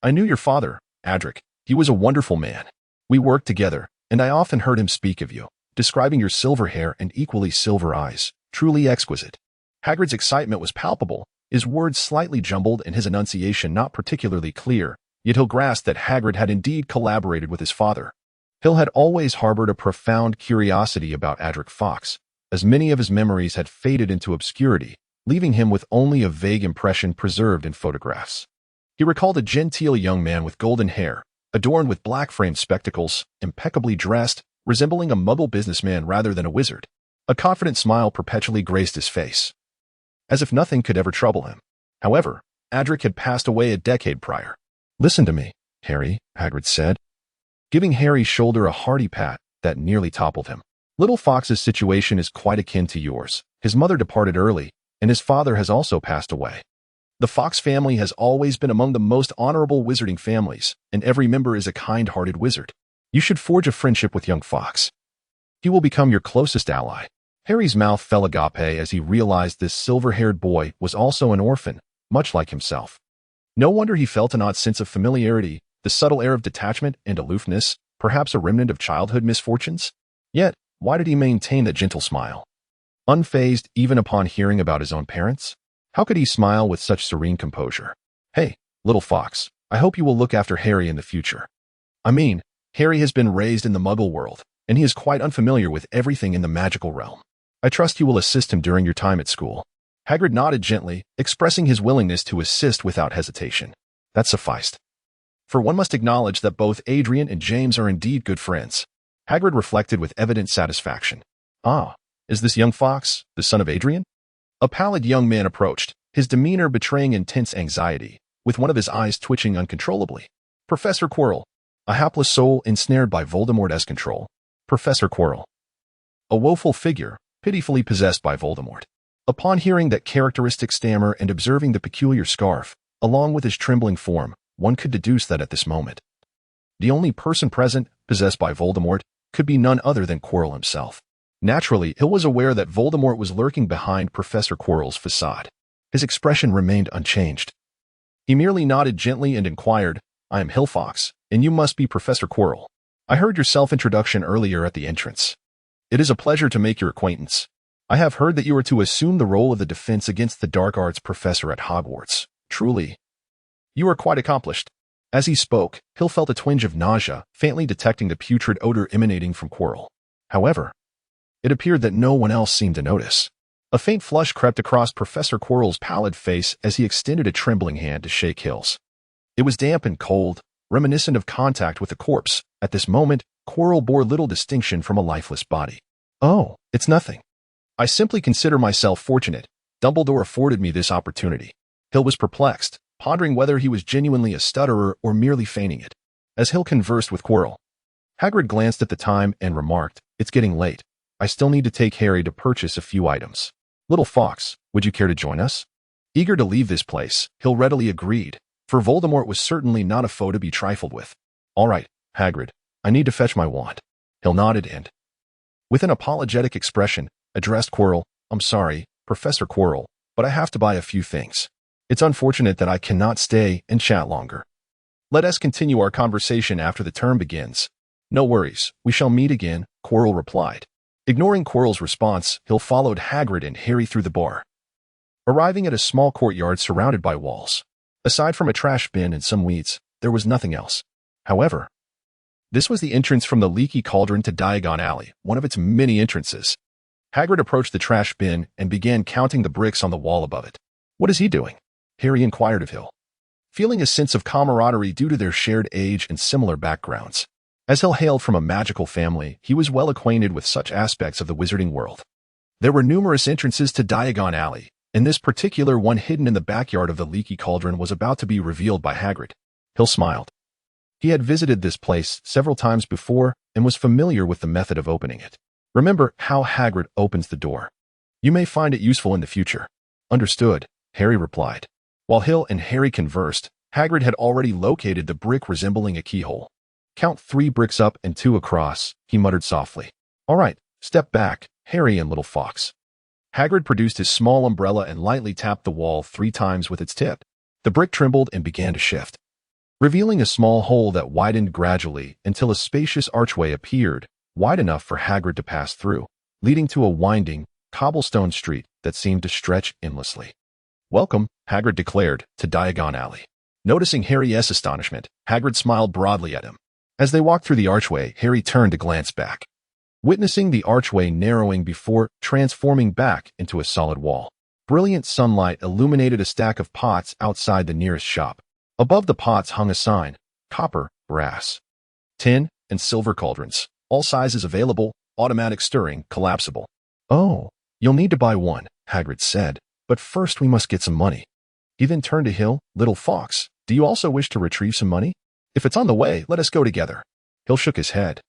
I knew your father, Adric. He was a wonderful man. We worked together, and I often heard him speak of you, describing your silver hair and equally silver eyes. Truly exquisite. Hagrid's excitement was palpable, his words slightly jumbled and his enunciation not particularly clear, yet Hill grasped that Hagrid had indeed collaborated with his father. Hill had always harbored a profound curiosity about Adric Fox, as many of his memories had faded into obscurity, leaving him with only a vague impression preserved in photographs. He recalled a genteel young man with golden hair, adorned with black-framed spectacles, impeccably dressed, resembling a muggle businessman rather than a wizard. A confident smile perpetually graced his face, as if nothing could ever trouble him. However, Adric had passed away a decade prior. Listen to me, Harry, Hagrid said, giving Harry's shoulder a hearty pat that nearly toppled him. Little Fox's situation is quite akin to yours. His mother departed early, and his father has also passed away. The Fox family has always been among the most honorable wizarding families, and every member is a kind-hearted wizard. You should forge a friendship with young Fox. He will become your closest ally. Harry's mouth fell agape as he realized this silver-haired boy was also an orphan, much like himself. No wonder he felt an odd sense of familiarity, the subtle air of detachment and aloofness, perhaps a remnant of childhood misfortunes. Yet, why did he maintain that gentle smile? Unfazed even upon hearing about his own parents? How could he smile with such serene composure? Hey, little Fox, I hope you will look after Harry in the future. I mean, Harry has been raised in the Muggle world, and he is quite unfamiliar with everything in the magical realm. I trust you will assist him during your time at school." Hagrid nodded gently, expressing his willingness to assist without hesitation. That sufficed. For one must acknowledge that both Adrian and James are indeed good friends. Hagrid reflected with evident satisfaction. "Ah, is this young Fox the son of Adrian?" A pallid young man approached, his demeanor betraying intense anxiety, with one of his eyes twitching uncontrollably. "Professor Quirrell, a hapless soul ensnared by Voldemort's control. Professor Quirrell." A woeful figure, pitifully possessed by Voldemort. Upon hearing that characteristic stammer and observing the peculiar scarf, along with his trembling form, one could deduce that at this moment, the only person present, possessed by Voldemort, could be none other than Quirrell himself. Naturally, Hill was aware that Voldemort was lurking behind Professor Quirrell's facade. His expression remained unchanged. He merely nodded gently and inquired, "I am Hill Fox, and you must be Professor Quirrell. I heard your self-introduction earlier at the entrance. It is a pleasure to make your acquaintance. I have heard that you are to assume the role of the Defense Against the Dark Arts professor at Hogwarts. Truly, you are quite accomplished." As he spoke, Hill felt a twinge of nausea, faintly detecting the putrid odor emanating from Quirrell. However, it appeared that no one else seemed to notice. A faint flush crept across Professor Quirrell's pallid face as he extended a trembling hand to shake Hill's. It was damp and cold, reminiscent of contact with a corpse. At this moment, Quirrell bore little distinction from a lifeless body. "Oh, it's nothing. I simply consider myself fortunate. Dumbledore afforded me this opportunity." Hill was perplexed, pondering whether he was genuinely a stutterer or merely feigning it. As Hill conversed with Quirrell, Hagrid glanced at the time and remarked, "It's getting late. I still need to take Harry to purchase a few items. Little Fox, would you care to join us?" Eager to leave this place, Hill readily agreed, for Voldemort was certainly not a foe to be trifled with. "All right, Hagrid, I need to fetch my wand." Hill nodded and, with an apologetic expression, addressed Quirrell, "I'm sorry, Professor Quirrell, but I have to buy a few things. It's unfortunate that I cannot stay and chat longer. Let us continue our conversation after the term begins." "No worries, we shall meet again," Quirrell replied. Ignoring Quirrell's response, Hill followed Hagrid and Harry through the bar, arriving at a small courtyard surrounded by walls. Aside from a trash bin and some weeds, there was nothing else. However, this was the entrance from the Leaky Cauldron to Diagon Alley, one of its many entrances. Hagrid approached the trash bin and began counting the bricks on the wall above it. "What is he doing?" Harry inquired of Hill, feeling a sense of camaraderie due to their shared age and similar backgrounds. As Hill hailed from a magical family, he was well acquainted with such aspects of the wizarding world. There were numerous entrances to Diagon Alley, and this particular one hidden in the backyard of the Leaky Cauldron was about to be revealed by Hagrid. Hill smiled. He had visited this place several times before and was familiar with the method of opening it. "Remember how Hagrid opens the door. You may find it useful in the future." "Understood," Harry replied. While Hill and Harry conversed, Hagrid had already located the brick resembling a keyhole. "Count 3 bricks up and 2 across," he muttered softly. "All right, step back, Harry and Little Fox." Hagrid produced his small umbrella and lightly tapped the wall 3 times with its tip. The brick trembled and began to shift, revealing a small hole that widened gradually until a spacious archway appeared, wide enough for Hagrid to pass through, leading to a winding, cobblestone street that seemed to stretch endlessly. "Welcome," Hagrid declared, "to Diagon Alley." Noticing Harry's astonishment, Hagrid smiled broadly at him. As they walked through the archway, Harry turned to glance back, witnessing the archway narrowing before transforming back into a solid wall. Brilliant sunlight illuminated a stack of pots outside the nearest shop. Above the pots hung a sign: copper, brass, tin, and silver cauldrons, all sizes available, automatic stirring, collapsible. "Oh, you'll need to buy one," Hagrid said, "but first we must get some money." He then turned to Hill. "Little Fox, do you also wish to retrieve some money? If it's on the way, let us go together." Hill shook his head,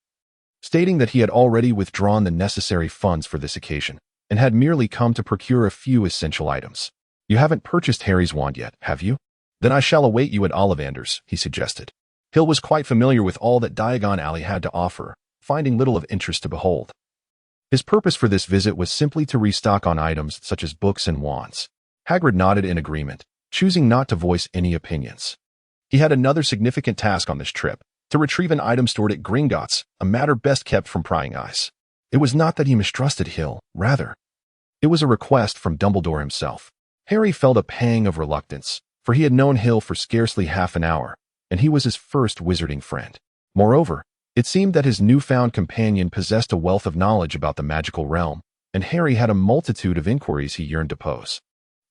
stating that he had already withdrawn the necessary funds for this occasion, and had merely come to procure a few essential items. "You haven't purchased Harry's wand yet, have you? Then I shall await you at Ollivander's," he suggested. Hill was quite familiar with all that Diagon Alley had to offer, finding little of interest to behold. His purpose for this visit was simply to restock on items such as books and wands. Hagrid nodded in agreement, choosing not to voice any opinions. He had another significant task on this trip: to retrieve an item stored at Gringotts, a matter best kept from prying eyes. It was not that he mistrusted Hill, rather, it was a request from Dumbledore himself. Harry felt a pang of reluctance, for he had known Hill for scarcely half an hour, and he was his first wizarding friend. Moreover, It seemed that his newfound companion possessed a wealth of knowledge about the magical realm, and Harry had a multitude of inquiries he yearned to pose.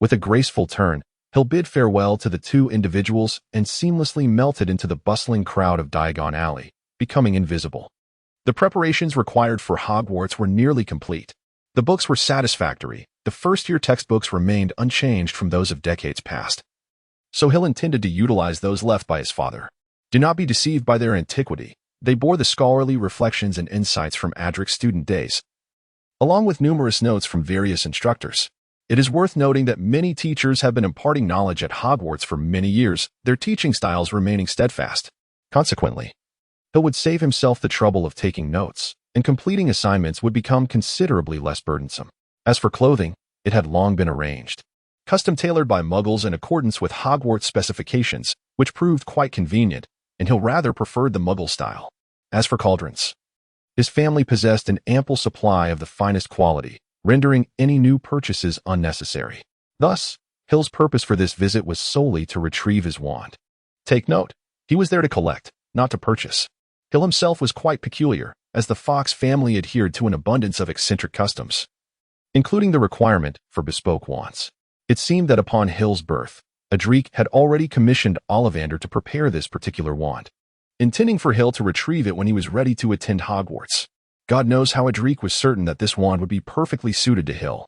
With a graceful turn, Hill bid farewell to the two individuals and seamlessly melted into the bustling crowd of Diagon Alley, becoming invisible. The preparations required for Hogwarts were nearly complete. The books were satisfactory. The first-year textbooks remained unchanged from those of decades past. So Hill intended to utilize those left by his father. Do not be deceived by their antiquity. They bore the scholarly reflections and insights from Adric's student days, along with numerous notes from various instructors. It is worth noting that many teachers have been imparting knowledge at Hogwarts for many years, their teaching styles remaining steadfast. Consequently, Hill would save himself the trouble of taking notes, and completing assignments would become considerably less burdensome. As for clothing, it had long been arranged, custom-tailored by Muggles in accordance with Hogwarts specifications, which proved quite convenient, and Hill rather preferred the Muggle style. As for cauldrons, his family possessed an ample supply of the finest quality, rendering any new purchases unnecessary. Thus, Hill's purpose for this visit was solely to retrieve his wand. Take note, he was there to collect, not to purchase. Hill himself was quite peculiar, as the Fox family adhered to an abundance of eccentric customs, including the requirement for bespoke wands. It seemed that upon Hill's birth, Adric had already commissioned Ollivander to prepare this particular wand, intending for Hill to retrieve it when he was ready to attend Hogwarts. God knows how Adric was certain that this wand would be perfectly suited to Hill.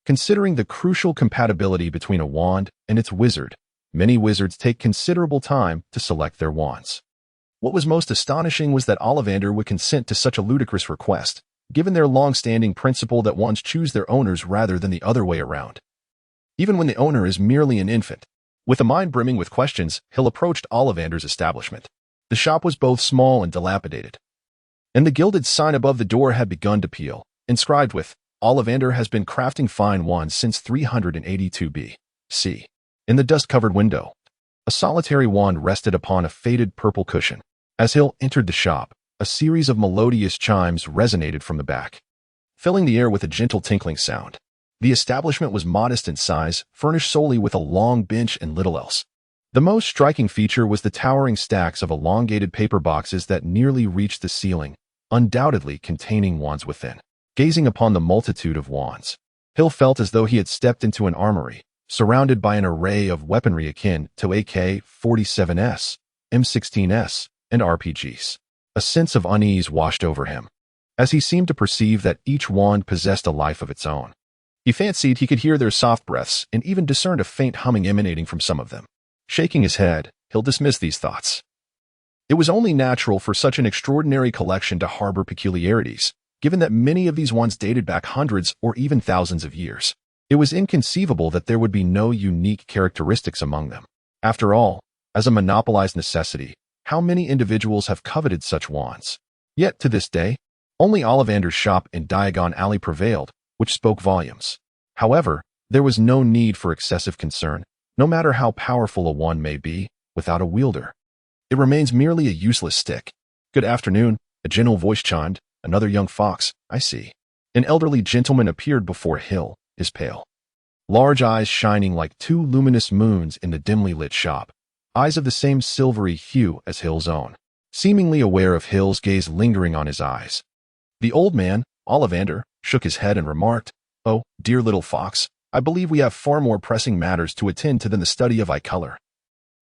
Considering the crucial compatibility between a wand and its wizard, many wizards take considerable time to select their wands. What was most astonishing was that Ollivander would consent to such a ludicrous request, given their long-standing principle that wands choose their owners rather than the other way around, even when the owner is merely an infant. With a mind brimming with questions, Hill approached Ollivander's establishment. The shop was both small and dilapidated, and the gilded sign above the door had begun to peel, inscribed with, "Ollivander has been crafting fine wands since 382 B.C." In the dust-covered window, a solitary wand rested upon a faded purple cushion. As Hill entered the shop, a series of melodious chimes resonated from the back, filling the air with a gentle tinkling sound. The establishment was modest in size, furnished solely with a long bench and little else. The most striking feature was the towering stacks of elongated paper boxes that nearly reached the ceiling, undoubtedly containing wands within. Gazing upon the multitude of wands, Hill felt as though he had stepped into an armory, surrounded by an array of weaponry akin to AK-47s, M16s, and RPGs. A sense of unease washed over him, as he seemed to perceive that each wand possessed a life of its own. He fancied he could hear their soft breaths and even discerned a faint humming emanating from some of them. Shaking his head, Hill dismissed these thoughts. It was only natural for such an extraordinary collection to harbor peculiarities, given that many of these wands dated back hundreds or even thousands of years. It was inconceivable that there would be no unique characteristics among them. After all, as a monopolized necessity, how many individuals have coveted such wands? Yet, to this day, only Ollivander's shop in Diagon Alley prevailed, which spoke volumes. However, there was no need for excessive concern, no matter how powerful a wand may be, without a wielder. It remains merely a useless stick. "Good afternoon," a gentle voice chimed. "Another young fox, I see." An elderly gentleman appeared before Hill, his pale, large eyes shining like two luminous moons in the dimly lit shop, eyes of the same silvery hue as Hill's own, seemingly aware of Hill's gaze lingering on his eyes. The old man, Ollivander, shook his head and remarked, "Oh, dear little fox, I believe we have far more pressing matters to attend to than the study of eye color.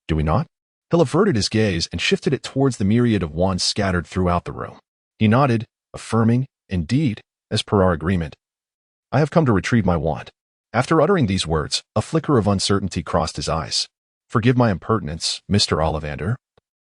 Do we not?" Hill averted his gaze and shifted it towards the myriad of wands scattered throughout the room. He nodded, affirming, "Indeed, as per our agreement, I have come to retrieve my wand." After uttering these words, a flicker of uncertainty crossed his eyes. "Forgive my impertinence, Mr. Ollivander,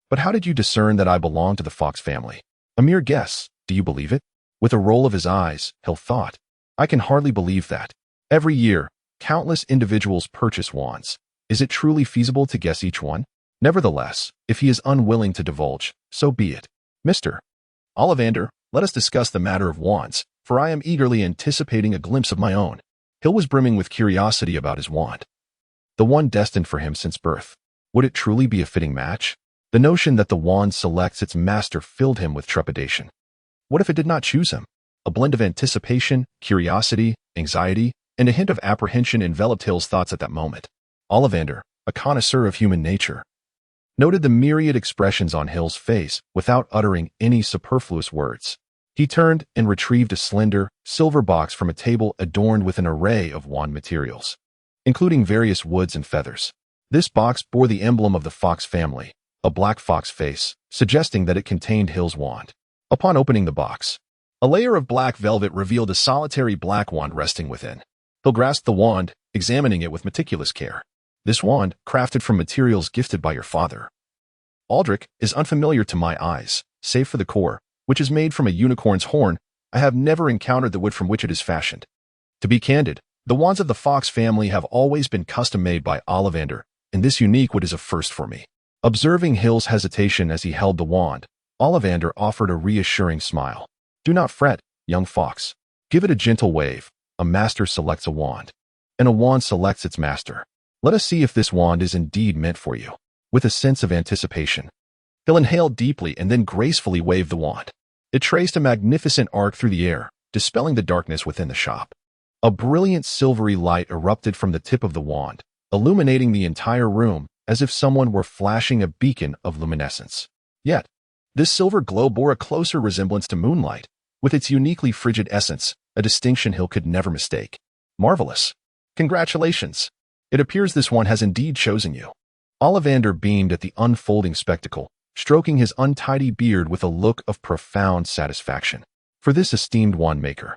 but how did you discern that I belong to the Fox family?" "A mere guess. Do you believe it?" With a roll of his eyes, Hill thought, "I can hardly believe that. Every year, countless individuals purchase wands. Is it truly feasible to guess each one? Nevertheless, if he is unwilling to divulge, so be it. Mr. Ollivander, let us discuss the matter of wands, for I am eagerly anticipating a glimpse of my own." Hill was brimming with curiosity about his wand, the one destined for him since birth. Would it truly be a fitting match? The notion that the wand selects its master filled him with trepidation. What if it did not choose him? A blend of anticipation, curiosity, anxiety, and a hint of apprehension enveloped Hill's thoughts at that moment. Ollivander, a connoisseur of human nature, noted the myriad expressions on Hill's face without uttering any superfluous words. He turned and retrieved a slender, silver box from a table adorned with an array of wand materials, including various woods and feathers. This box bore the emblem of the fox family, a black fox face, suggesting that it contained Hill's wand. Upon opening the box, a layer of black velvet revealed a solitary black wand resting within. Hill grasped the wand, examining it with meticulous care. This wand, crafted from materials gifted by your father, Aldrich, is unfamiliar to my eyes, save for the core, which is made from a unicorn's horn. I have never encountered the wood from which it is fashioned. To be candid, the wands of the Fox family have always been custom-made by Ollivander, and this unique wood is a first for me. Observing Hill's hesitation as he held the wand, Ollivander offered a reassuring smile. Do not fret, young fox. Give it a gentle wave. A master selects a wand, and a wand selects its master. Let us see if this wand is indeed meant for you. With a sense of anticipation, Hill inhaled deeply and then gracefully waved the wand. It traced a magnificent arc through the air, dispelling the darkness within the shop. A brilliant silvery light erupted from the tip of the wand, illuminating the entire room as if someone were flashing a beacon of luminescence. Yet, this silver glow bore a closer resemblance to moonlight, with its uniquely frigid essence, a distinction Hill could never mistake. Marvelous. Congratulations. It appears this one has indeed chosen you. Ollivander beamed at the unfolding spectacle, stroking his untidy beard with a look of profound satisfaction. For this esteemed wand maker,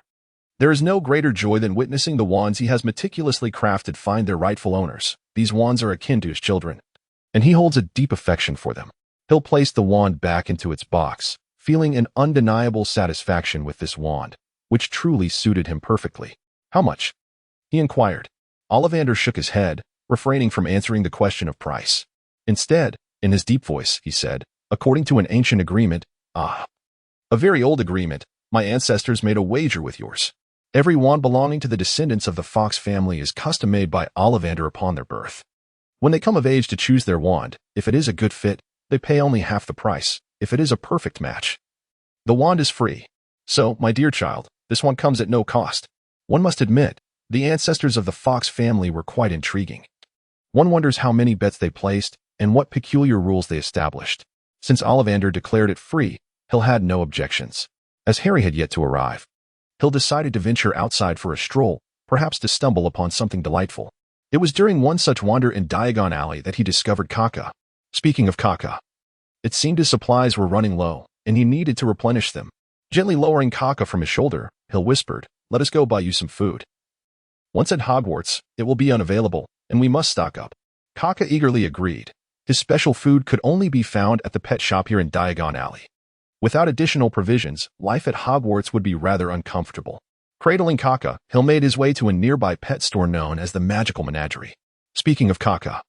there is no greater joy than witnessing the wands he has meticulously crafted find their rightful owners. These wands are akin to his children, and he holds a deep affection for them. Hill placed the wand back into its box, feeling an undeniable satisfaction with this wand, which truly suited him perfectly. How much? He inquired. Ollivander shook his head, refraining from answering the question of price. Instead, in his deep voice, he said, according to an ancient agreement, a very old agreement, my ancestors made a wager with yours. Every wand belonging to the descendants of the Fox family is custom-made by Ollivander upon their birth. When they come of age to choose their wand, if it is a good fit, they pay only half the price, if it is a perfect match. The wand is free. So, my dear child, this one comes at no cost. One must admit, the ancestors of the Fox family were quite intriguing. One wonders how many bets they placed and what peculiar rules they established. Since Ollivander declared it free, Hill had no objections. As Harry had yet to arrive, Hill decided to venture outside for a stroll, perhaps to stumble upon something delightful. It was during one such wander in Diagon Alley that he discovered Kaka. Speaking of Kaka, it seemed his supplies were running low, and he needed to replenish them. Gently lowering Kaka from his shoulder, Hill whispered, "Let us go buy you some food. Once at Hogwarts, it will be unavailable, and we must stock up." Kaka eagerly agreed. His special food could only be found at the pet shop here in Diagon Alley. Without additional provisions, life at Hogwarts would be rather uncomfortable. Cradling Kaka, Hill made his way to a nearby pet store known as the Magical Menagerie. Speaking of Kaka,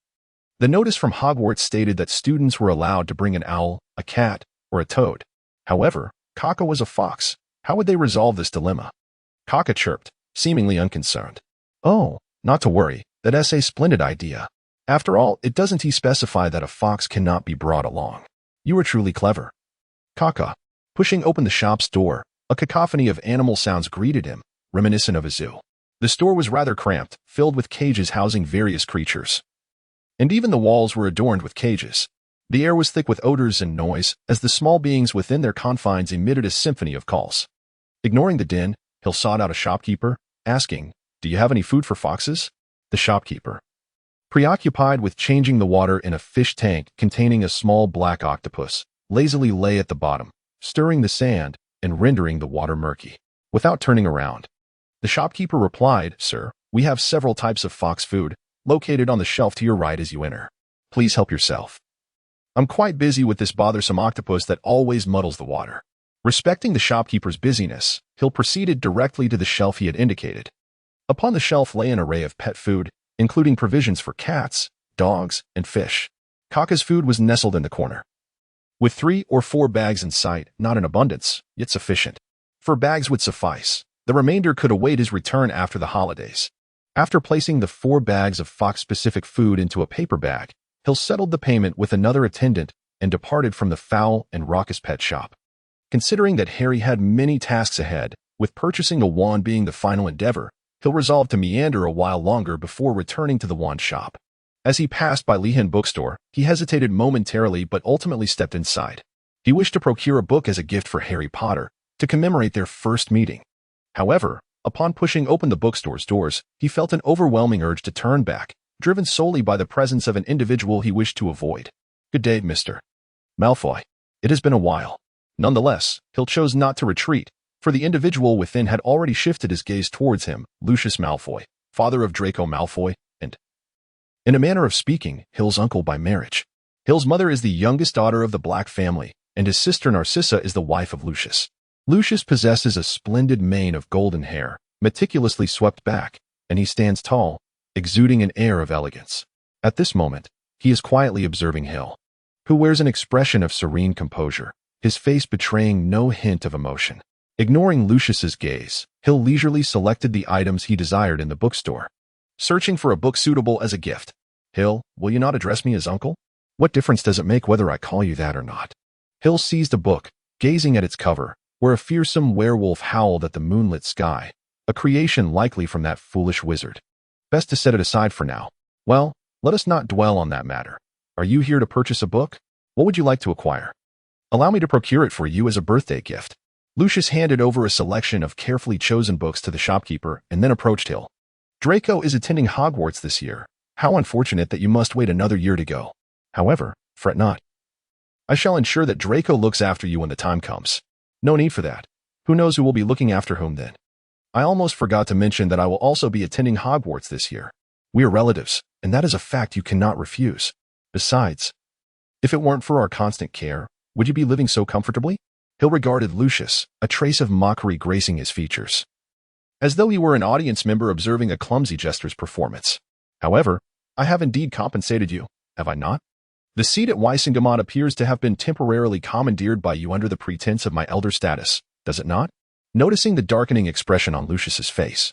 the notice from Hogwarts stated that students were allowed to bring an owl, a cat, or a toad. However, Kaka was a fox. How would they resolve this dilemma? Kaka chirped, seemingly unconcerned. "Oh, not to worry. That's a splendid idea. After all, it doesn't he specify that a fox cannot be brought along. You are truly clever." Kaka, pushing open the shop's door, a cacophony of animal sounds greeted him, reminiscent of a zoo. The store was rather cramped, filled with cages housing various creatures. And even the walls were adorned with cages. The air was thick with odors and noise, as the small beings within their confines emitted a symphony of calls. Ignoring the din, Hill sought out a shopkeeper, asking, "Do you have any food for foxes?" The shopkeeper, preoccupied with changing the water in a fish tank containing a small black octopus, lazily lay at the bottom, stirring the sand and rendering the water murky. Without turning around, the shopkeeper replied, "Sir, we have several types of fox food, located on the shelf to your right as you enter. Please help yourself. I'm quite busy with this bothersome octopus that always muddles the water." Respecting the shopkeeper's busyness, Hill proceeded directly to the shelf he had indicated. Upon the shelf lay an array of pet food, including provisions for cats, dogs, and fish. Kaka's food was nestled in the corner, with 3 or 4 bags in sight, not in abundance, yet sufficient. 4 bags would suffice. The remainder could await his return after the holidays. After placing the 4 bags of fox-specific food into a paper bag, Hill settled the payment with another attendant and departed from the foul and raucous pet shop. Considering that Harry had many tasks ahead, with purchasing a wand being the final endeavor, Hill resolved to meander a while longer before returning to the wand shop. As he passed by Lehan bookstore, he hesitated momentarily but ultimately stepped inside. He wished to procure a book as a gift for Harry Potter, to commemorate their first meeting. However, upon pushing open the bookstore's doors, he felt an overwhelming urge to turn back, driven solely by the presence of an individual he wished to avoid. "Good day, Mr. Malfoy. It has been a while." Nonetheless, Hill chose not to retreat, for the individual within had already shifted his gaze towards him, Lucius Malfoy, father of Draco Malfoy, and, in a manner of speaking, Hill's uncle by marriage. Hill's mother is the youngest daughter of the Black family, and his sister Narcissa is the wife of Lucius. Lucius possesses a splendid mane of golden hair, meticulously swept back, and he stands tall, exuding an air of elegance. At this moment, he is quietly observing Hill, who wears an expression of serene composure, his face betraying no hint of emotion. Ignoring Lucius's gaze, Hill leisurely selected the items he desired in the bookstore. Searching for a book suitable as a gift. "Hill, will you not address me as uncle? What difference does it make whether I call you that or not?" Hill seized a book, gazing at its cover, where a fearsome werewolf howled at the moonlit sky, a creation likely from that foolish wizard. Best to set it aside for now. Well, let us not dwell on that matter. Are you here to purchase a book? What would you like to acquire? Allow me to procure it for you as a birthday gift. Lucius handed over a selection of carefully chosen books to the shopkeeper and then approached Hill. "Draco is attending Hogwarts this year. How unfortunate that you must wait another year to go. However, fret not. I shall ensure that Draco looks after you when the time comes. No need for that. Who knows who will be looking after whom then? I almost forgot to mention that I will also be attending Hogwarts this year. We are relatives, and that is a fact you cannot refuse. Besides, if it weren't for our constant care, would you be living so comfortably?" Hill regarded Lucius, a trace of mockery gracing his features, as though he were an audience member observing a clumsy jester's performance. "However, I have indeed compensated you, have I not? The seat at Wisingamot appears to have been temporarily commandeered by you under the pretense of my elder status, does it not?" Noticing the darkening expression on Lucius's face,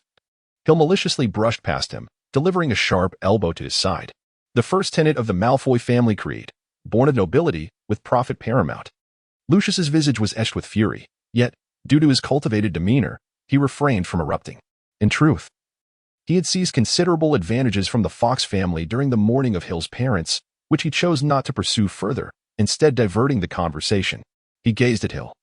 Hill maliciously brushed past him, delivering a sharp elbow to his side. "The first tenet of the Malfoy family creed, born of nobility, with profit paramount." Lucius's visage was etched with fury, yet, due to his cultivated demeanor, he refrained from erupting. In truth, he had seized considerable advantages from the Fox family during the mourning of Hill's parents, which he chose not to pursue further, instead diverting the conversation. He gazed at Hill,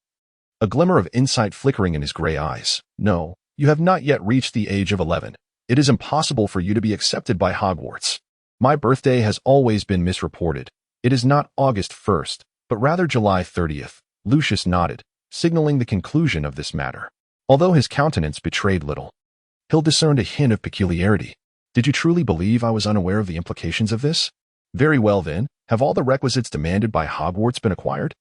a glimmer of insight flickering in his gray eyes. "No, you have not yet reached the age of 11. It is impossible for you to be accepted by Hogwarts. My birthday has always been misreported. It is not August 1st, but rather July 30th. Lucius nodded, signaling the conclusion of this matter. Although his countenance betrayed little, Hill discerned a hint of peculiarity. "Did you truly believe I was unaware of the implications of this? Very well then, have all the requisites demanded by Hogwarts been acquired?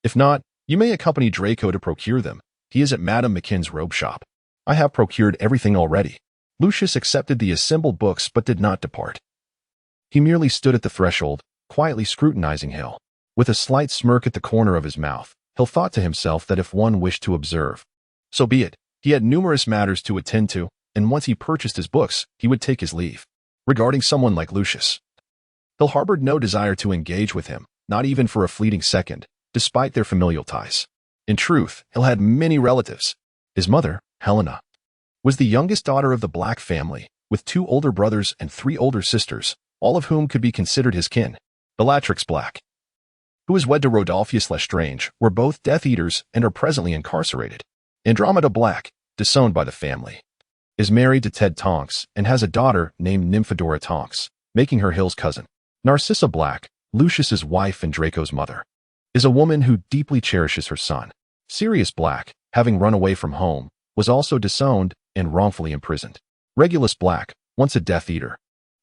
If not, you may accompany Draco to procure them. He is at Madame McKin's robe shop. I have procured everything already." Lucius accepted the assembled books but did not depart. He merely stood at the threshold, quietly scrutinizing Hill. With a slight smirk at the corner of his mouth, Hill thought to himself that if one wished to observe, so be it. He had numerous matters to attend to, and once he purchased his books, he would take his leave. Regarding someone like Lucius, Hill harbored no desire to engage with him, not even for a fleeting second, despite their familial ties. In truth, Hill had many relatives. His mother, Helena, was the youngest daughter of the Black family, with 2 older brothers and 3 older sisters, all of whom could be considered his kin. Bellatrix Black, who is wed to Rodolphus Lestrange, were both Death Eaters and are presently incarcerated. Andromeda Black, disowned by the family, is married to Ted Tonks and has a daughter named Nymphadora Tonks, making her Hill's cousin. Narcissa Black, Lucius's wife and Draco's mother, is a woman who deeply cherishes her son. Sirius Black, having run away from home, was also disowned and wrongfully imprisoned. Regulus Black, once a Death Eater,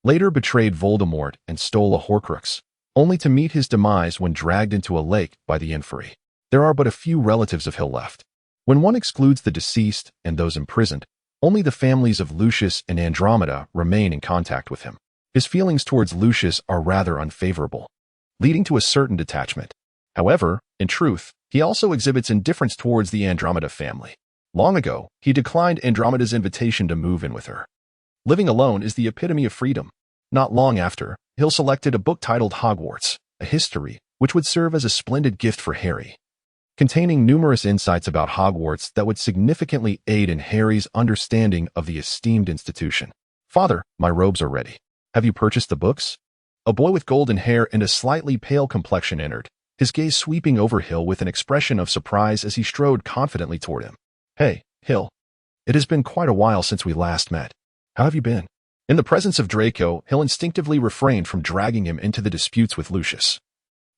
later betrayed Voldemort and stole a Horcrux, only to meet his demise when dragged into a lake by the Inferi. There are but a few relatives of Hill left. When one excludes the deceased and those imprisoned, only the families of Lucius and Andromeda remain in contact with him. His feelings towards Lucius are rather unfavorable, leading to a certain detachment. However, in truth, he also exhibits indifference towards the Andromeda family. Long ago, he declined Andromeda's invitation to move in with her. Living alone is the epitome of freedom. Not long after, Hill selected a book titled Hogwarts, a history, which would serve as a splendid gift for Harry, containing numerous insights about Hogwarts that would significantly aid in Harry's understanding of the esteemed institution. "Father, my robes are ready. Have you purchased the books?" A boy with golden hair and a slightly pale complexion entered, his gaze sweeping over Hill with an expression of surprise as he strode confidently toward him. "Hey, Hill. It has been quite a while since we last met. How have you been?" In the presence of Draco, Hill instinctively refrained from dragging him into the disputes with Lucius.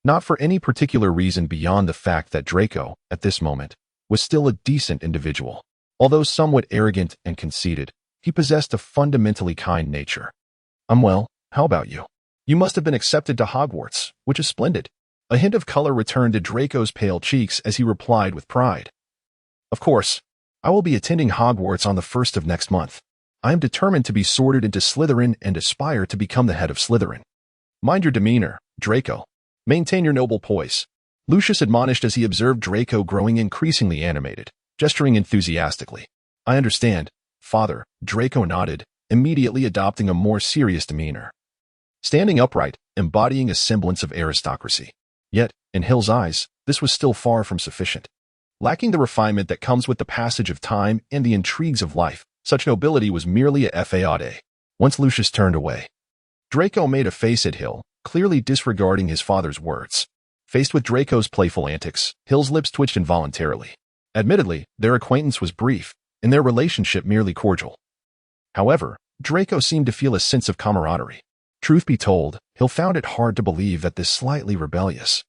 Not for any particular reason beyond the fact that Draco, at this moment, was still a decent individual. Although somewhat arrogant and conceited, he possessed a fundamentally kind nature. "I'm well. How about you? You must have been accepted to Hogwarts, which is splendid." A hint of color returned to Draco's pale cheeks as he replied with pride. "Of course. I will be attending Hogwarts on the 1st of next month. I am determined to be sorted into Slytherin and aspire to become the head of Slytherin." "Mind your demeanor, Draco. Maintain your noble poise," Lucius admonished as he observed Draco growing increasingly animated, gesturing enthusiastically. "I understand, Father," Draco nodded, immediately adopting a more serious demeanor. Standing upright, embodying a semblance of aristocracy. Yet, in Hill's eyes, this was still far from sufficient. Lacking the refinement that comes with the passage of time and the intrigues of life, such nobility was merely a fade. Once Lucius turned away, Draco made a face at Hill, clearly disregarding his father's words. Faced with Draco's playful antics, Hill's lips twitched involuntarily. Admittedly, their acquaintance was brief, and their relationship merely cordial. However, Draco seemed to feel a sense of camaraderie. Truth be told, Hill found it hard to believe that this slightly rebellious,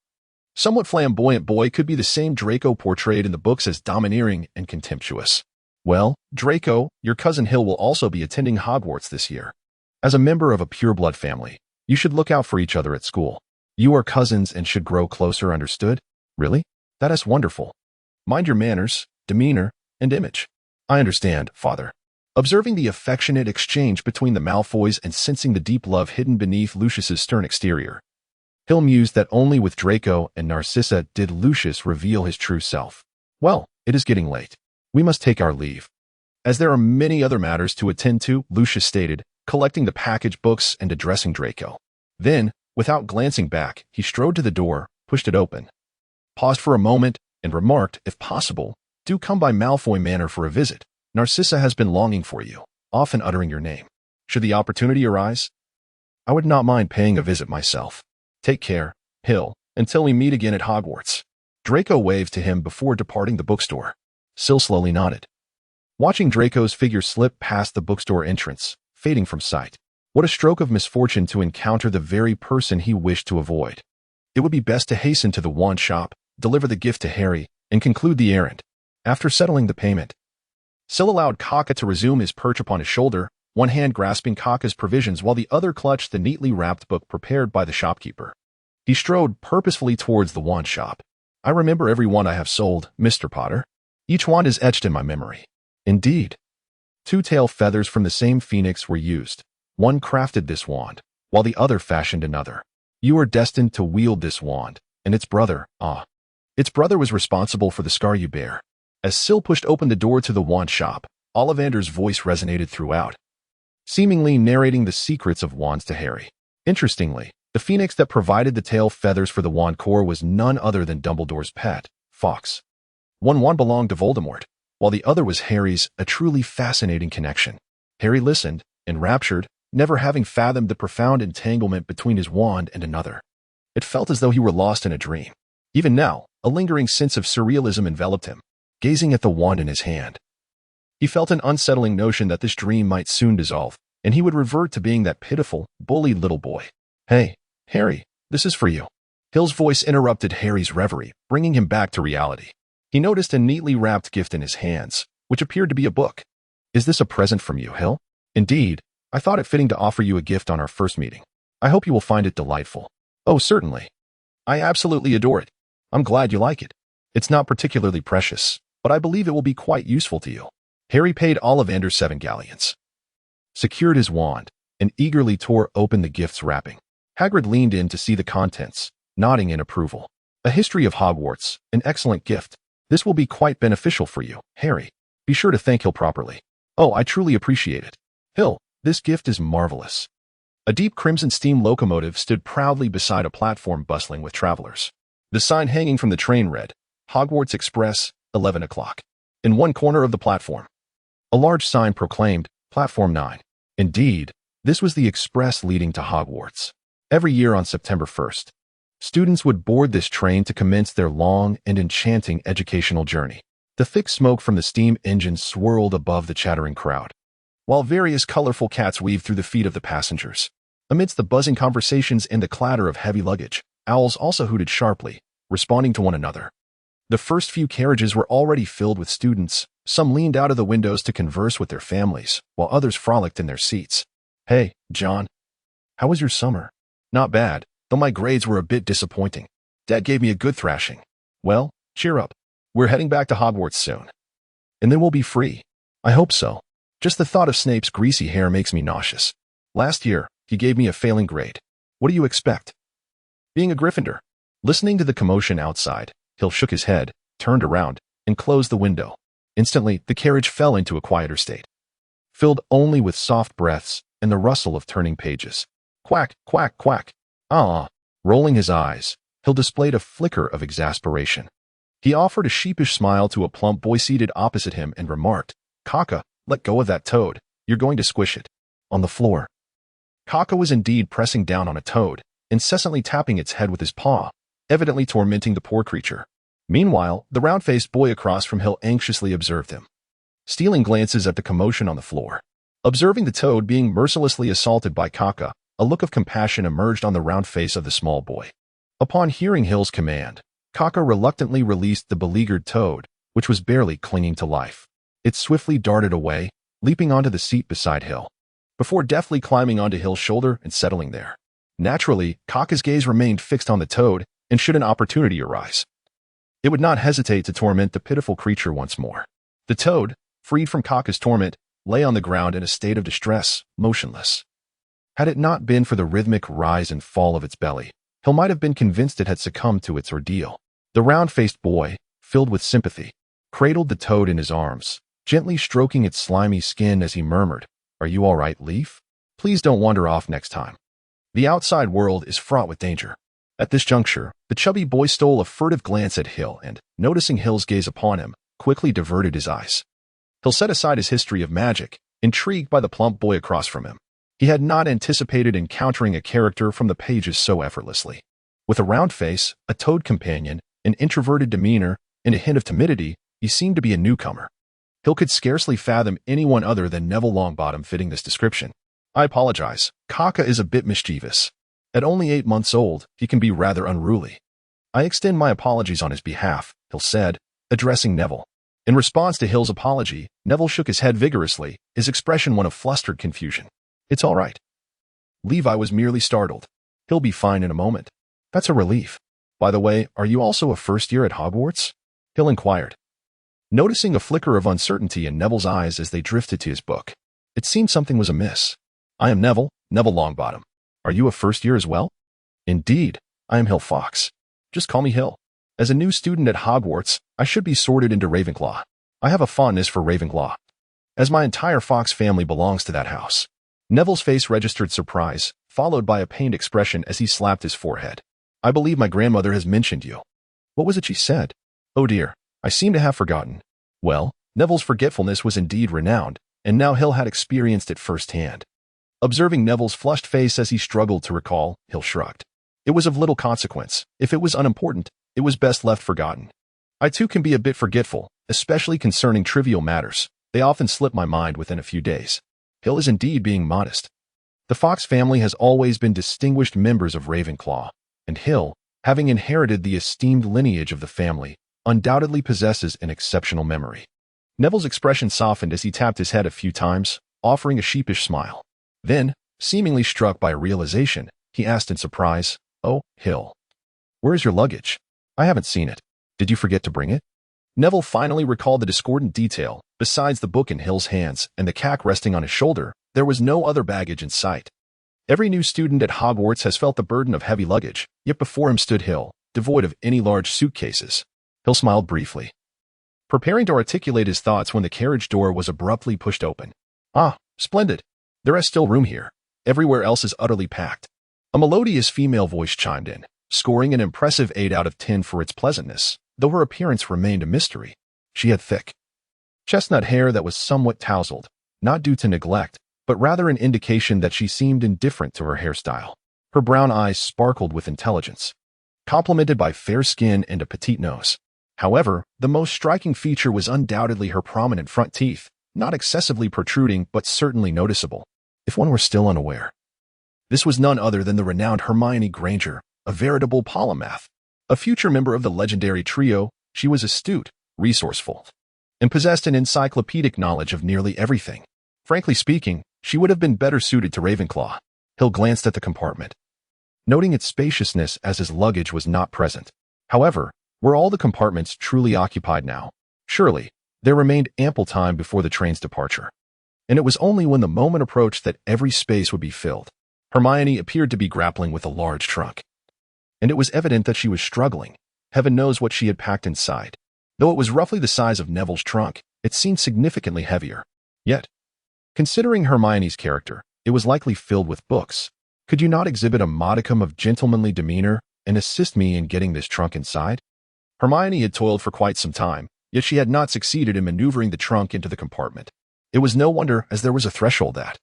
somewhat flamboyant boy could be the same Draco portrayed in the books as domineering and contemptuous. "Well, Draco, your cousin Hill will also be attending Hogwarts this year. As a member of a pureblood family, you should look out for each other at school. You are cousins and should grow closer, understood?" "Really? That is wonderful. Mind your manners, demeanor, and image." "I understand, Father." Observing the affectionate exchange between the Malfoys and sensing the deep love hidden beneath Lucius's stern exterior, Hill mused that only with Draco and Narcissa did Lucius reveal his true self. "Well, it is getting late. We must take our leave, as there are many other matters to attend to," Lucius stated, collecting the package books and addressing Draco. Then, without glancing back, he strode to the door, pushed it open, paused for a moment, and remarked, "If possible, do come by Malfoy Manor for a visit. Narcissa has been longing for you, often uttering your name. Should the opportunity arise, I would not mind paying a visit myself. Take care, Hill, until we meet again at Hogwarts." Draco waved to him before departing the bookstore. Syl slowly nodded, watching Draco's figure slip past the bookstore entrance, fading from sight. What a stroke of misfortune to encounter the very person he wished to avoid. It would be best to hasten to the wand shop, deliver the gift to Harry, and conclude the errand. After settling the payment, Syl allowed Kaka to resume his perch upon his shoulder, one hand grasping Kaka's provisions while the other clutched the neatly wrapped book prepared by the shopkeeper. He strode purposefully towards the wand shop. "I remember every wand I have sold, Mr. Potter. Each wand is etched in my memory." "Indeed." 2 tail feathers from the same phoenix were used. One crafted this wand, while the other fashioned another. You are destined to wield this wand, and its brother was responsible for the scar you bear. As Syl pushed open the door to the wand shop, Ollivander's voice resonated throughout, seemingly narrating the secrets of wands to Harry. Interestingly, the phoenix that provided the tail feathers for the wand core was none other than Dumbledore's pet, Fawkes. One wand belonged to Voldemort, while the other was Harry's, a truly fascinating connection. Harry listened, enraptured, never having fathomed the profound entanglement between his wand and another. It felt as though he were lost in a dream. Even now, a lingering sense of surrealism enveloped him, gazing at the wand in his hand. He felt an unsettling notion that this dream might soon dissolve, and he would revert to being that pitiful, bullied little boy. "Hey, Harry, this is for you." Hill's voice interrupted Harry's reverie, bringing him back to reality. He noticed a neatly wrapped gift in his hands, which appeared to be a book. "Is this a present from you, Hill?" "Indeed. I thought it fitting to offer you a gift on our first meeting. I hope you will find it delightful." "Oh, certainly. I absolutely adore it. I'm glad you like it. It's not particularly precious, but I believe it will be quite useful to you." Harry paid Ollivander 7 galleons, secured his wand, and eagerly tore open the gift's wrapping. Hagrid leaned in to see the contents, nodding in approval. "A history of Hogwarts, an excellent gift. This will be quite beneficial for you, Harry. Be sure to thank Hill properly." "Oh, I truly appreciate it. Hill, this gift is marvelous." A deep crimson steam locomotive stood proudly beside a platform bustling with travelers. The sign hanging from the train read, "Hogwarts Express, 11 o'clock." In one corner of the platform, a large sign proclaimed, "Platform 9." Indeed, this was the express leading to Hogwarts. Every year on September 1st, students would board this train to commence their long and enchanting educational journey. The thick smoke from the steam engine swirled above the chattering crowd, while various colorful cats weaved through the feet of the passengers. Amidst the buzzing conversations and the clatter of heavy luggage, owls also hooted sharply, responding to one another. The first few carriages were already filled with students. Some leaned out of the windows to converse with their families, while others frolicked in their seats. "Hey, John. How was your summer?" "Not bad, though my grades were a bit disappointing. Dad gave me a good thrashing." "Well, cheer up. We're heading back to Hogwarts soon. And then we'll be free." "I hope so. Just the thought of Snape's greasy hair makes me nauseous. Last year, he gave me a failing grade. What do you expect? Being a Gryffindor." Listening to the commotion outside, Hill shook his head, turned around, and closed the window. Instantly, the carriage fell into a quieter state, filled only with soft breaths and the rustle of turning pages. Quack, quack, quack. Ah! Rolling his eyes, Hill displayed a flicker of exasperation. He offered a sheepish smile to a plump boy seated opposite him and remarked, "Kaka, let go of that toad. You're going to squish it." On the floor, Kaka was indeed pressing down on a toad, incessantly tapping its head with his paw, evidently tormenting the poor creature. Meanwhile, the round-faced boy across from Hill anxiously observed him, stealing glances at the commotion on the floor. Observing the toad being mercilessly assaulted by Kaka, a look of compassion emerged on the round face of the small boy. Upon hearing Hill's command, Kaka reluctantly released the beleaguered toad, which was barely clinging to life. It swiftly darted away, leaping onto the seat beside Hill, before deftly climbing onto Hill's shoulder and settling there. Naturally, Kaka's gaze remained fixed on the toad, and should an opportunity arise, it would not hesitate to torment the pitiful creature once more. The toad, freed from Kaka's torment, lay on the ground in a state of distress, motionless. Had it not been for the rhythmic rise and fall of its belly, Hill might have been convinced it had succumbed to its ordeal. The round-faced boy, filled with sympathy, cradled the toad in his arms, gently stroking its slimy skin as he murmured, "Are you all right, Leaf? Please don't wander off next time. The outside world is fraught with danger." At this juncture, the chubby boy stole a furtive glance at Hill and, noticing Hill's gaze upon him, quickly diverted his eyes. Hill set aside his history of magic, intrigued by the plump boy across from him. He had not anticipated encountering a character from the pages so effortlessly. With a round face, a toad companion, an introverted demeanor, and a hint of timidity, he seemed to be a newcomer. Hill could scarcely fathom anyone other than Neville Longbottom fitting this description. "I apologize. Kaka is a bit mischievous. At only 8 months old, he can be rather unruly." "I extend my apologies on his behalf," Hill said, addressing Neville. In response to Hill's apology, Neville shook his head vigorously, his expression one of flustered confusion. "It's all right. Levi was merely startled. He'll be fine in a moment." "That's a relief. By the way, are you also a first year at Hogwarts?" Hill inquired, noticing a flicker of uncertainty in Neville's eyes as they drifted to his book. It seemed something was amiss. "I am Neville Longbottom. Are you a first year as well?" "Indeed, I am Hill Fox. Just call me Hill. As a new student at Hogwarts, I should be sorted into Ravenclaw. I have a fondness for Ravenclaw, as my entire Fox family belongs to that house." Neville's face registered surprise, followed by a pained expression as he slapped his forehead. "I believe my grandmother has mentioned you." "What was it she said?" "Oh dear, I seem to have forgotten." Well, Neville's forgetfulness was indeed renowned, and now Hill had experienced it firsthand. Observing Neville's flushed face as he struggled to recall, Hill shrugged. It was of little consequence. If it was unimportant, it was best left forgotten. I too can be a bit forgetful, especially concerning trivial matters. They often slip my mind within a few days. Hill is indeed being modest. The Fox family has always been distinguished members of Ravenclaw, and Hill, having inherited the esteemed lineage of the family, undoubtedly possesses an exceptional memory. Neville's expression softened as he tapped his head a few times, offering a sheepish smile. Then, seemingly struck by a realization, he asked in surprise, "Oh, Hill, where is your luggage? I haven't seen it. Did you forget to bring it?" Neville finally recalled the discordant detail. Besides the book in Hill's hands and the cack resting on his shoulder, there was no other baggage in sight. Every new student at Hogwarts has felt the burden of heavy luggage, yet before him stood Hill, devoid of any large suitcases. Hill smiled briefly, preparing to articulate his thoughts when the carriage door was abruptly pushed open. "Ah, splendid. There is still room here. Everywhere else is utterly packed." A melodious female voice chimed in, scoring an impressive 8 out of 10 for its pleasantness, though her appearance remained a mystery. She had thick, chestnut hair that was somewhat tousled, not due to neglect, but rather an indication that she seemed indifferent to her hairstyle. Her brown eyes sparkled with intelligence, complemented by fair skin and a petite nose. However, the most striking feature was undoubtedly her prominent front teeth, not excessively protruding but certainly noticeable, if one were still unaware. This was none other than the renowned Hermione Granger, a veritable polymath. A future member of the legendary trio, she was astute, resourceful, and possessed an encyclopedic knowledge of nearly everything. Frankly speaking, she would have been better suited to Ravenclaw. Hill glanced at the compartment, noting its spaciousness as his luggage was not present. However, were all the compartments truly occupied now? Surely, there remained ample time before the train's departure. And it was only when the moment approached that every space would be filled. Hermione appeared to be grappling with a large trunk, and it was evident that she was struggling. Heaven knows what she had packed inside. Though it was roughly the size of Neville's trunk, it seemed significantly heavier. Yet, considering Hermione's character, it was likely filled with books. Could you not exhibit a modicum of gentlemanly demeanor and assist me in getting this trunk inside? Hermione had toiled for quite some time, yet she had not succeeded in maneuvering the trunk into the compartment. It was no wonder, as there was a threshold that,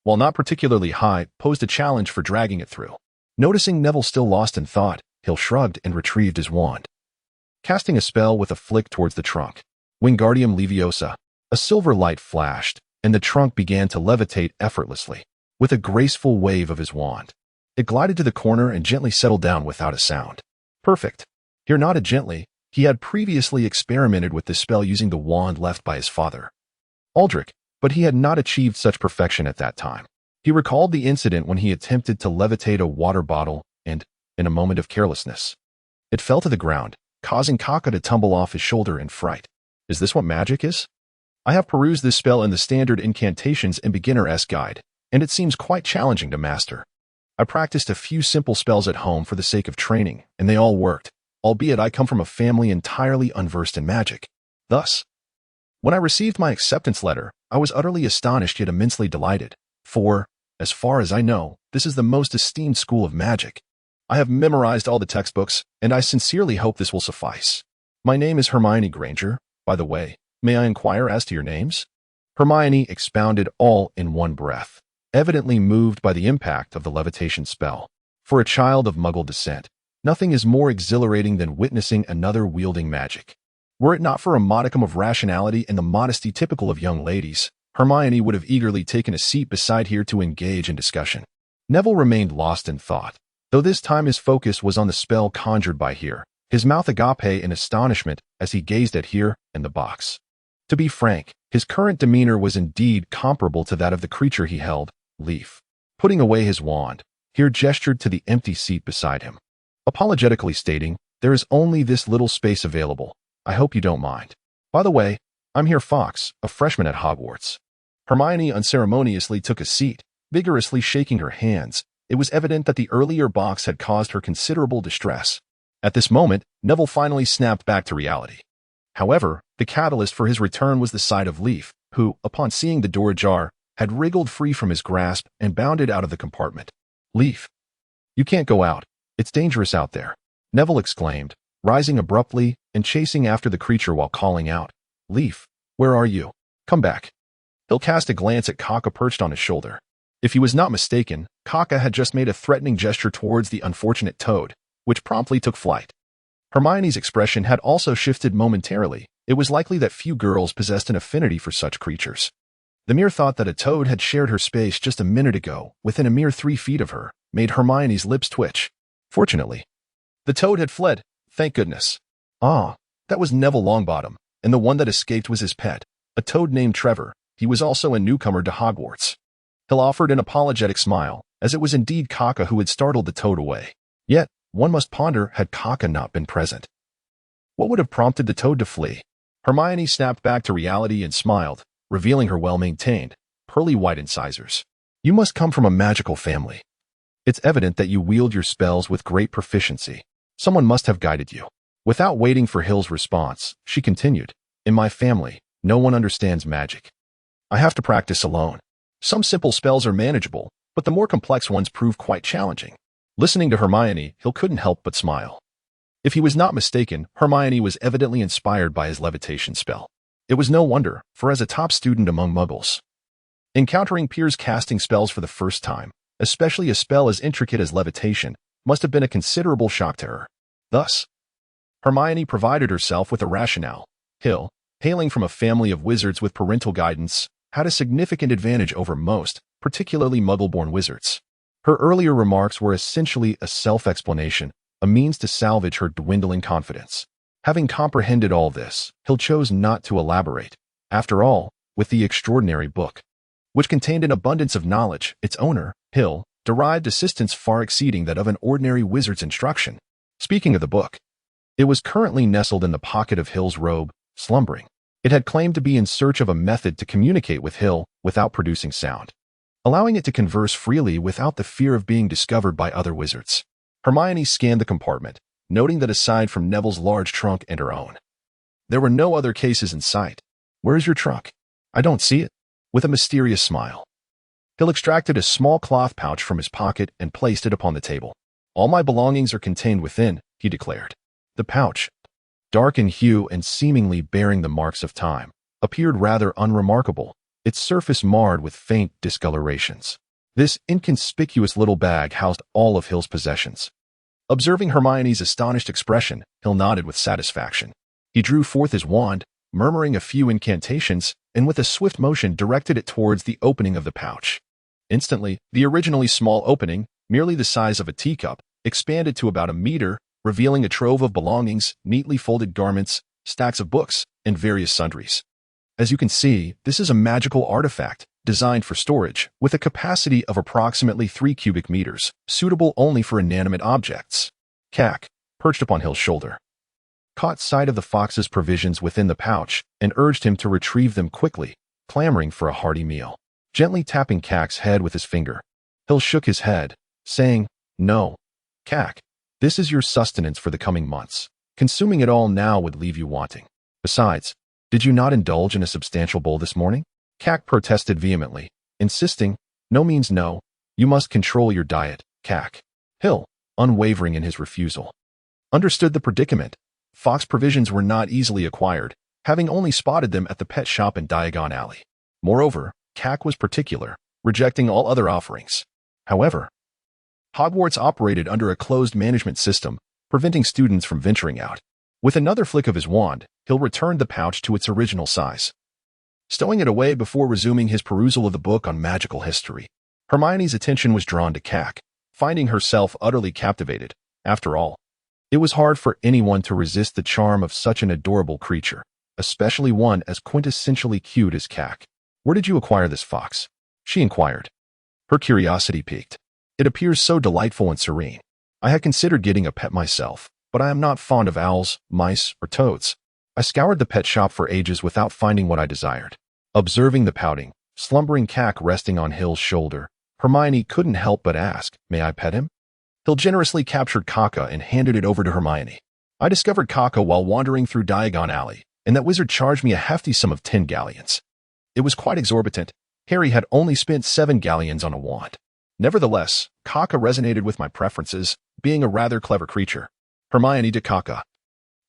while not particularly high, posed a challenge for dragging it through. Noticing Neville still lost in thought, Hill shrugged and retrieved his wand, casting a spell with a flick towards the trunk. Wingardium Leviosa. A silver light flashed, and the trunk began to levitate effortlessly. With a graceful wave of his wand, it glided to the corner and gently settled down without a sound. Perfect. Here nodded gently. He had previously experimented with this spell using the wand left by his father, Aldrich, but he had not achieved such perfection at that time. He recalled the incident when he attempted to levitate a water bottle and, in a moment of carelessness, it fell to the ground, causing Kaka to tumble off his shoulder in fright. Is this what magic is? I have perused this spell in the Standard Incantations and Beginner's Guide, and it seems quite challenging to master. I practiced a few simple spells at home for the sake of training, and they all worked, albeit I come from a family entirely unversed in magic. Thus, when I received my acceptance letter, I was utterly astonished yet immensely delighted, for, as far as I know, this is the most esteemed school of magic. I have memorized all the textbooks, and I sincerely hope this will suffice. My name is Hermione Granger. By the way, may I inquire as to your names? Hermione expounded all in one breath, evidently moved by the impact of the levitation spell. For a child of Muggle descent, nothing is more exhilarating than witnessing another wielding magic. Were it not for a modicum of rationality and the modesty typical of young ladies, Hermione would have eagerly taken a seat beside her to engage in discussion. Neville remained lost in thought, though this time his focus was on the spell conjured by her, his mouth agape in astonishment as he gazed at her and the box. To be frank, his current demeanor was indeed comparable to that of the creature he held, Leaf. Putting away his wand, he gestured to the empty seat beside him, apologetically stating, "There is only this little space available. I hope you don't mind. By the way, I'm here Fox, a freshman at Hogwarts." Hermione unceremoniously took a seat, vigorously shaking her hands. It was evident that the earlier box had caused her considerable distress. At this moment, Neville finally snapped back to reality. However, the catalyst for his return was the sight of Leaf, who, upon seeing the door ajar, had wriggled free from his grasp and bounded out of the compartment. "Leaf, you can't go out. It's dangerous out there," Neville exclaimed, rising abruptly and chasing after the creature while calling out, "Leaf, where are you? Come back." He'll cast a glance at Kaka perched on his shoulder. If he was not mistaken, Kaka had just made a threatening gesture towards the unfortunate toad, which promptly took flight. Hermione's expression had also shifted momentarily. It was likely that few girls possessed an affinity for such creatures. The mere thought that a toad had shared her space just a minute ago, within a mere 3 feet of her, made Hermione's lips twitch. Fortunately, the toad had fled, thank goodness. Ah, that was Neville Longbottom, and the one that escaped was his pet, a toad named Trevor. He was also a newcomer to Hogwarts. Hill offered an apologetic smile, as it was indeed Kaka who had startled the toad away. Yet, one must ponder, had Kaka not been present, what would have prompted the toad to flee? Hermione snapped back to reality and smiled, revealing her well-maintained, pearly white incisors. "You must come from a magical family. It's evident that you wield your spells with great proficiency. Someone must have guided you." Without waiting for Hill's response, she continued, "In my family, no one understands magic. I have to practice alone. Some simple spells are manageable, but the more complex ones prove quite challenging." Listening to Hermione, Hill couldn't help but smile. If he was not mistaken, Hermione was evidently inspired by his levitation spell. It was no wonder, for as a top student among Muggles, encountering peers casting spells for the first time, especially a spell as intricate as levitation, must have been a considerable shock to her. Thus, Hermione provided herself with a rationale. Hill, hailing from a family of wizards with parental guidance, had a significant advantage over most, particularly Muggle-born wizards. Her earlier remarks were essentially a self-explanation, a means to salvage her dwindling confidence. Having comprehended all this, Hill chose not to elaborate. After all, with the extraordinary book, which contained an abundance of knowledge, its owner, Hill, derived assistance far exceeding that of an ordinary wizard's instruction. Speaking of the book, it was currently nestled in the pocket of Hill's robe, slumbering. It had claimed to be in search of a method to communicate with Hill without producing sound, allowing it to converse freely without the fear of being discovered by other wizards. Hermione scanned the compartment, noting that aside from Neville's large trunk and her own, there were no other cases in sight. "Where is your trunk?" "I don't see it." With a mysterious smile, Hill extracted a small cloth pouch from his pocket and placed it upon the table. "All my belongings are contained within," he declared. The pouch, dark in hue and seemingly bearing the marks of time, appeared rather unremarkable, its surface marred with faint discolorations. This inconspicuous little bag housed all of Hill's possessions. Observing Hermione's astonished expression, Hill nodded with satisfaction. He drew forth his wand, murmuring a few incantations, and with a swift motion directed it towards the opening of the pouch. Instantly, the originally small opening, merely the size of a teacup, expanded to about a meter, revealing a trove of belongings, neatly folded garments, stacks of books, and various sundries. As you can see, this is a magical artifact, designed for storage, with a capacity of approximately 3 cubic meters, suitable only for inanimate objects. Cack, perched upon Hill's shoulder, caught sight of the fox's provisions within the pouch and urged him to retrieve them quickly, clamoring for a hearty meal. Gently tapping Cack's head with his finger, Hill shook his head, saying, "No, Cack, this is your sustenance for the coming months. Consuming it all now would leave you wanting. Besides, did you not indulge in a substantial bowl this morning?" Cack protested vehemently, insisting, "No means no. You must control your diet, Cack." Hill, unwavering in his refusal, understood the predicament. Fox provisions were not easily acquired, having only spotted them at the pet shop in Diagon Alley. Moreover, Cack was particular, rejecting all other offerings. However, Hogwarts operated under a closed management system, preventing students from venturing out. With another flick of his wand, Hill returned the pouch to its original size, stowing it away before resuming his perusal of the book on magical history. Hermione's attention was drawn to Cack, finding herself utterly captivated. After all, it was hard for anyone to resist the charm of such an adorable creature, especially one as quintessentially cute as Cack. "Where did you acquire this fox?" she inquired. Her curiosity piqued. "It appears so delightful and serene. I had considered getting a pet myself, but I am not fond of owls, mice, or toads. I scoured the pet shop for ages without finding what I desired." Observing the pouting, slumbering Cack resting on Hill's shoulder, Hermione couldn't help but ask, "May I pet him?" Hill generously captured Kaka and handed it over to Hermione. "I discovered Kaka while wandering through Diagon Alley, and that wizard charged me a hefty sum of 10 galleons. It was quite exorbitant. Harry had only spent 7 galleons on a wand. Nevertheless, Kaka resonated with my preferences, being a rather clever creature." Hermione to Kaka,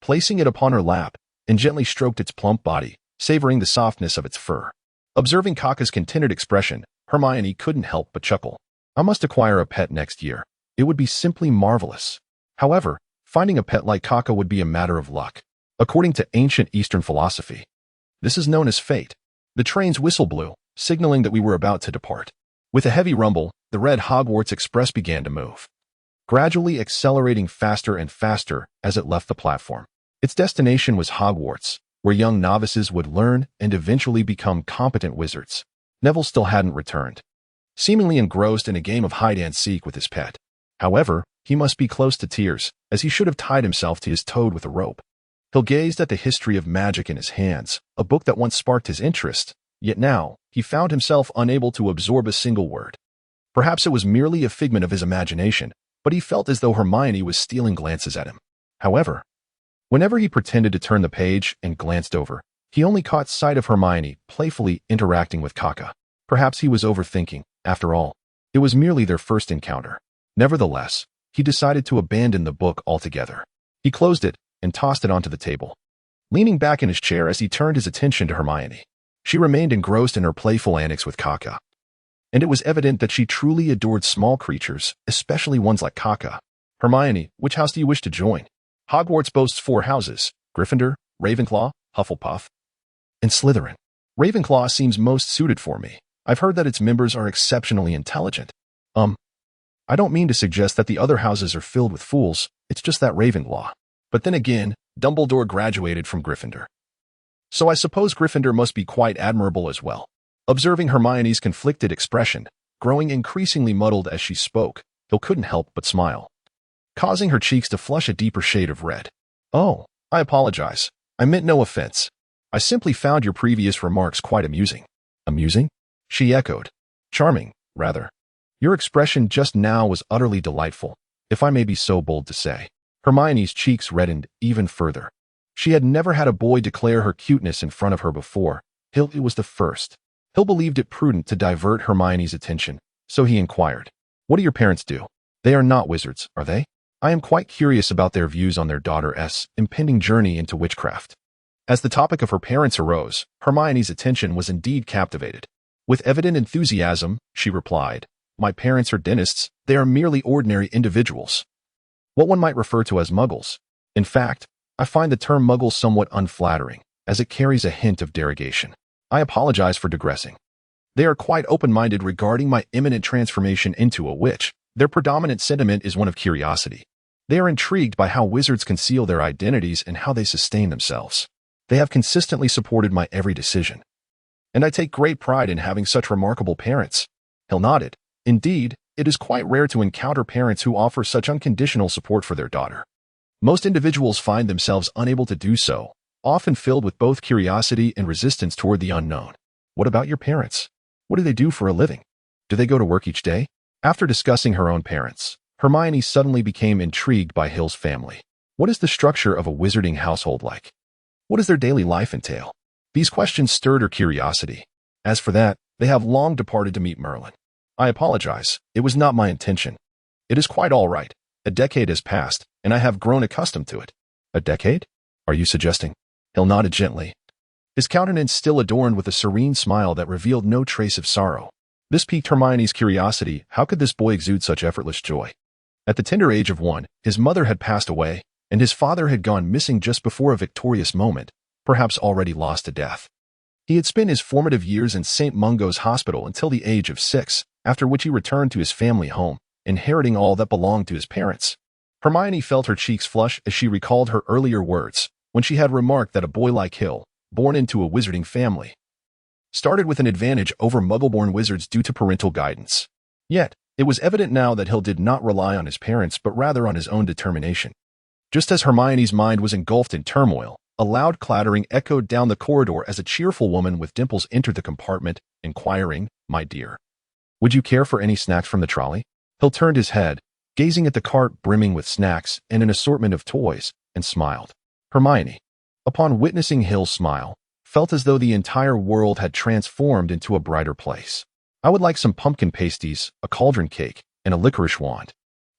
placing it upon her lap, and gently stroked its plump body, savoring the softness of its fur. Observing Kaka's contented expression, Hermione couldn't help but chuckle. "I must acquire a pet next year. It would be simply marvelous." However, finding a pet like Kaka would be a matter of luck. According to ancient Eastern philosophy, this is known as fate. The train's whistle blew, signaling that we were about to depart. With a heavy rumble, the red Hogwarts Express began to move, gradually accelerating faster and faster as it left the platform. Its destination was Hogwarts, where young novices would learn and eventually become competent wizards. Neville still hadn't returned, seemingly engrossed in a game of hide-and-seek with his pet. However, he must be close to tears, as he should have tied himself to his toad with a rope. Hill gazed at the history of magic in his hands, a book that once sparked his interest, yet now he found himself unable to absorb a single word. Perhaps it was merely a figment of his imagination, but he felt as though Hermione was stealing glances at him. However, whenever he pretended to turn the page and glanced over, he only caught sight of Hermione playfully interacting with Kaka. Perhaps he was overthinking. After all, it was merely their first encounter. Nevertheless, he decided to abandon the book altogether. He closed it and tossed it onto the table, leaning back in his chair as he turned his attention to Hermione. She remained engrossed in her playful antics with Kaka. and it was evident that she truly adored small creatures, especially ones like Kaka. Hermione, which house do you wish to join? Hogwarts boasts 4 houses: Gryffindor, Ravenclaw, Hufflepuff, and Slytherin. Ravenclaw seems most suited for me. I've heard that its members are exceptionally intelligent. I don't mean to suggest that the other houses are filled with fools, it's just that Ravenclaw. But then again, Dumbledore graduated from Gryffindor. So I suppose Gryffindor must be quite admirable as well. Observing Hermione's conflicted expression, growing increasingly muddled as she spoke, Hill couldn't help but smile, causing her cheeks to flush a deeper shade of red. Oh, I apologize. I meant no offense. I simply found your previous remarks quite amusing. Amusing? She echoed. Charming, rather. Your expression just now was utterly delightful, if I may be so bold to say. Hermione's cheeks reddened even further. She had never had a boy declare her cuteness in front of her before. Hill was the first. Hill believed it prudent to divert Hermione's attention, so he inquired, "What do your parents do? They are not wizards, are they? I am quite curious about their views on their daughter's impending journey into witchcraft." As the topic of her parents arose, Hermione's attention was indeed captivated. With evident enthusiasm, she replied, "My parents are dentists. They are merely ordinary individuals. What one might refer to as muggles. In fact, I find the term muggle somewhat unflattering, as it carries a hint of derogation. I apologize for digressing. They are quite open-minded regarding my imminent transformation into a witch. Their predominant sentiment is one of curiosity. They are intrigued by how wizards conceal their identities and how they sustain themselves. They have consistently supported my every decision. And I take great pride in having such remarkable parents." Hill nodded. Indeed, it is quite rare to encounter parents who offer such unconditional support for their daughter. Most individuals find themselves unable to do so, often filled with both curiosity and resistance toward the unknown. What about your parents? What do they do for a living? Do they go to work each day? After discussing her own parents, Hermione suddenly became intrigued by Hill's family. What is the structure of a wizarding household like? What does their daily life entail? These questions stirred her curiosity. As for that, they have long departed to meet Merlin. I apologize. It was not my intention. It is quite all right. A decade has passed, and I have grown accustomed to it. A decade? Are you suggesting? Hill nodded gently, his countenance still adorned with a serene smile that revealed no trace of sorrow. This piqued Hermione's curiosity. How could this boy exude such effortless joy? At the tender age of 1, his mother had passed away, and his father had gone missing just before a victorious moment, perhaps already lost to death. He had spent his formative years in St. Mungo's Hospital until the age of 6, after which he returned to his family home, inheriting all that belonged to his parents. Hermione felt her cheeks flush as she recalled her earlier words, when she had remarked that a boy like Hill, born into a wizarding family, started with an advantage over muggle-born wizards due to parental guidance. Yet, it was evident now that Hill did not rely on his parents but rather on his own determination. Just as Hermione's mind was engulfed in turmoil, a loud clattering echoed down the corridor as a cheerful woman with dimples entered the compartment, inquiring, "My dear, would you care for any snacks from the trolley?" Hill turned his head, gazing at the cart brimming with snacks and an assortment of toys, and smiled. Hermione, upon witnessing Hill's smile, felt as though the entire world had transformed into a brighter place. "I would like some pumpkin pasties, a cauldron cake, and a licorice wand.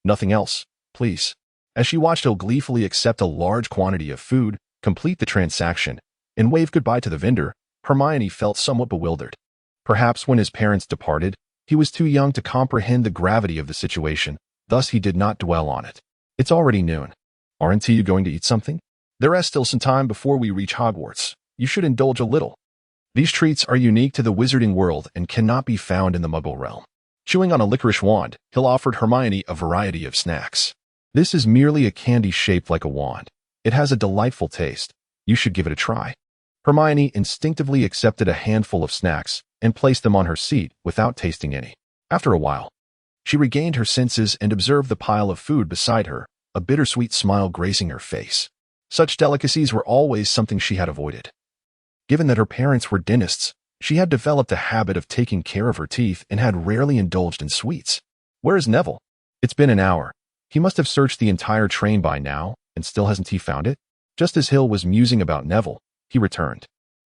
Nothing else, please." As she watched Hill gleefully accept a large quantity of food, complete the transaction, and wave goodbye to the vendor, Hermione felt somewhat bewildered. Perhaps when his parents departed, he was too young to comprehend the gravity of the situation, thus he did not dwell on it. "It's already noon. Aren't you going to eat something? There is still some time before we reach Hogwarts. You should indulge a little. These treats are unique to the wizarding world and cannot be found in the Muggle realm." Chewing on a licorice wand, Hill offered Hermione a variety of snacks. "This is merely a candy shaped like a wand. It has a delightful taste. You should give it a try." Hermione instinctively accepted a handful of snacks and placed them on her seat without tasting any. After a while, she regained her senses and observed the pile of food beside her, a bittersweet smile gracing her face. Such delicacies were always something she had avoided. Given that her parents were dentists, she had developed a habit of taking care of her teeth and had rarely indulged in sweets. "Where is Neville? It's been an hour. He must have searched the entire train by now, and still hasn't he found it?" Just as Hill was musing about Neville, he returned.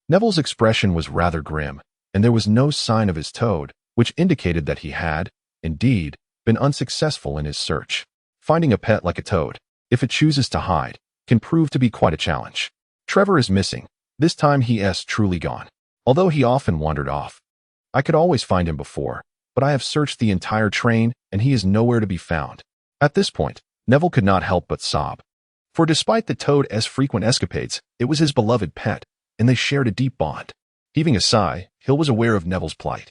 Neville's expression was rather grim, and there was no sign of his toad, which indicated that he had, indeed, been unsuccessful in his search. Finding a pet like a toad, if it chooses to hide, can prove to be quite a challenge. Trevor is missing. This time he is truly gone. Although he often wandered off, I could always find him before. but I have searched the entire train and he is nowhere to be found." At this point, Neville could not help but sob. For despite the toad's frequent escapades, it was his beloved pet, and they shared a deep bond. Heaving a sigh, Hill was aware of Neville's plight.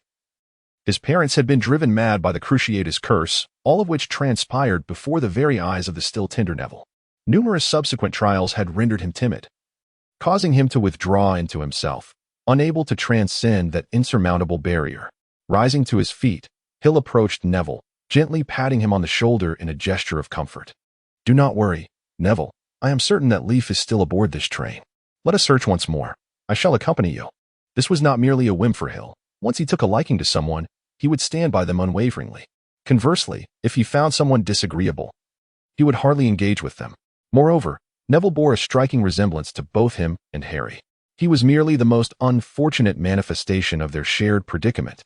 His parents had been driven mad by the Cruciatus curse, all of which transpired before the very eyes of the still tender Neville. Numerous subsequent trials had rendered him timid, causing him to withdraw into himself, unable to transcend that insurmountable barrier. Rising to his feet, Hill approached Neville, gently patting him on the shoulder in a gesture of comfort. "Do not worry, Neville. I am certain that Leaf is still aboard this train. Let us search once more. I shall accompany you." This was not merely a whim for Hill. Once he took a liking to someone, he would stand by them unwaveringly. Conversely, if he found someone disagreeable, he would hardly engage with them. Moreover, Neville bore a striking resemblance to both him and Harry. He was merely the most unfortunate manifestation of their shared predicament,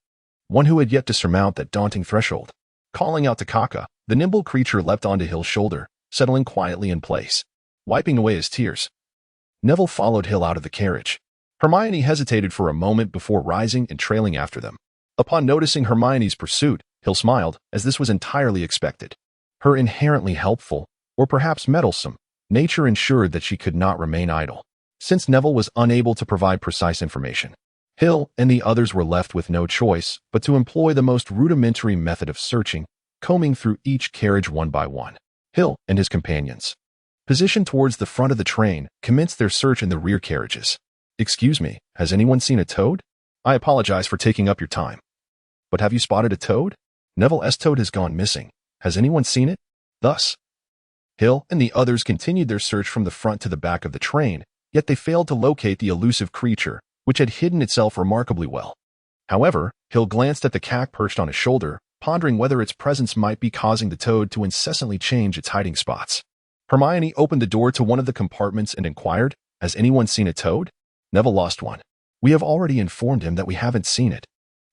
one who had yet to surmount that daunting threshold. Calling out to Kaka, the nimble creature leapt onto Hill's shoulder, settling quietly in place, wiping away his tears. Neville followed Hill out of the carriage. Hermione hesitated for a moment before rising and trailing after them. Upon noticing Hermione's pursuit, Hill smiled, as this was entirely expected. Her inherently helpful, or perhaps meddlesome, nature ensured that she could not remain idle. Since Neville was unable to provide precise information, Hill and the others were left with no choice but to employ the most rudimentary method of searching, combing through each carriage one by one. Hill and his companions, positioned towards the front of the train, commenced their search in the rear carriages. "Excuse me, has anyone seen a toad? I apologize for taking up your time. But have you spotted a toad? Neville's toad has gone missing. Has anyone seen it?" Thus, Hill and the others continued their search from the front to the back of the train, yet they failed to locate the elusive creature, which had hidden itself remarkably well. However, Hill glanced at the cat perched on his shoulder, pondering whether its presence might be causing the toad to incessantly change its hiding spots. Hermione opened the door to one of the compartments and inquired, "Has anyone seen a toad?" Neville lost one. "We have already informed him that we haven't seen it."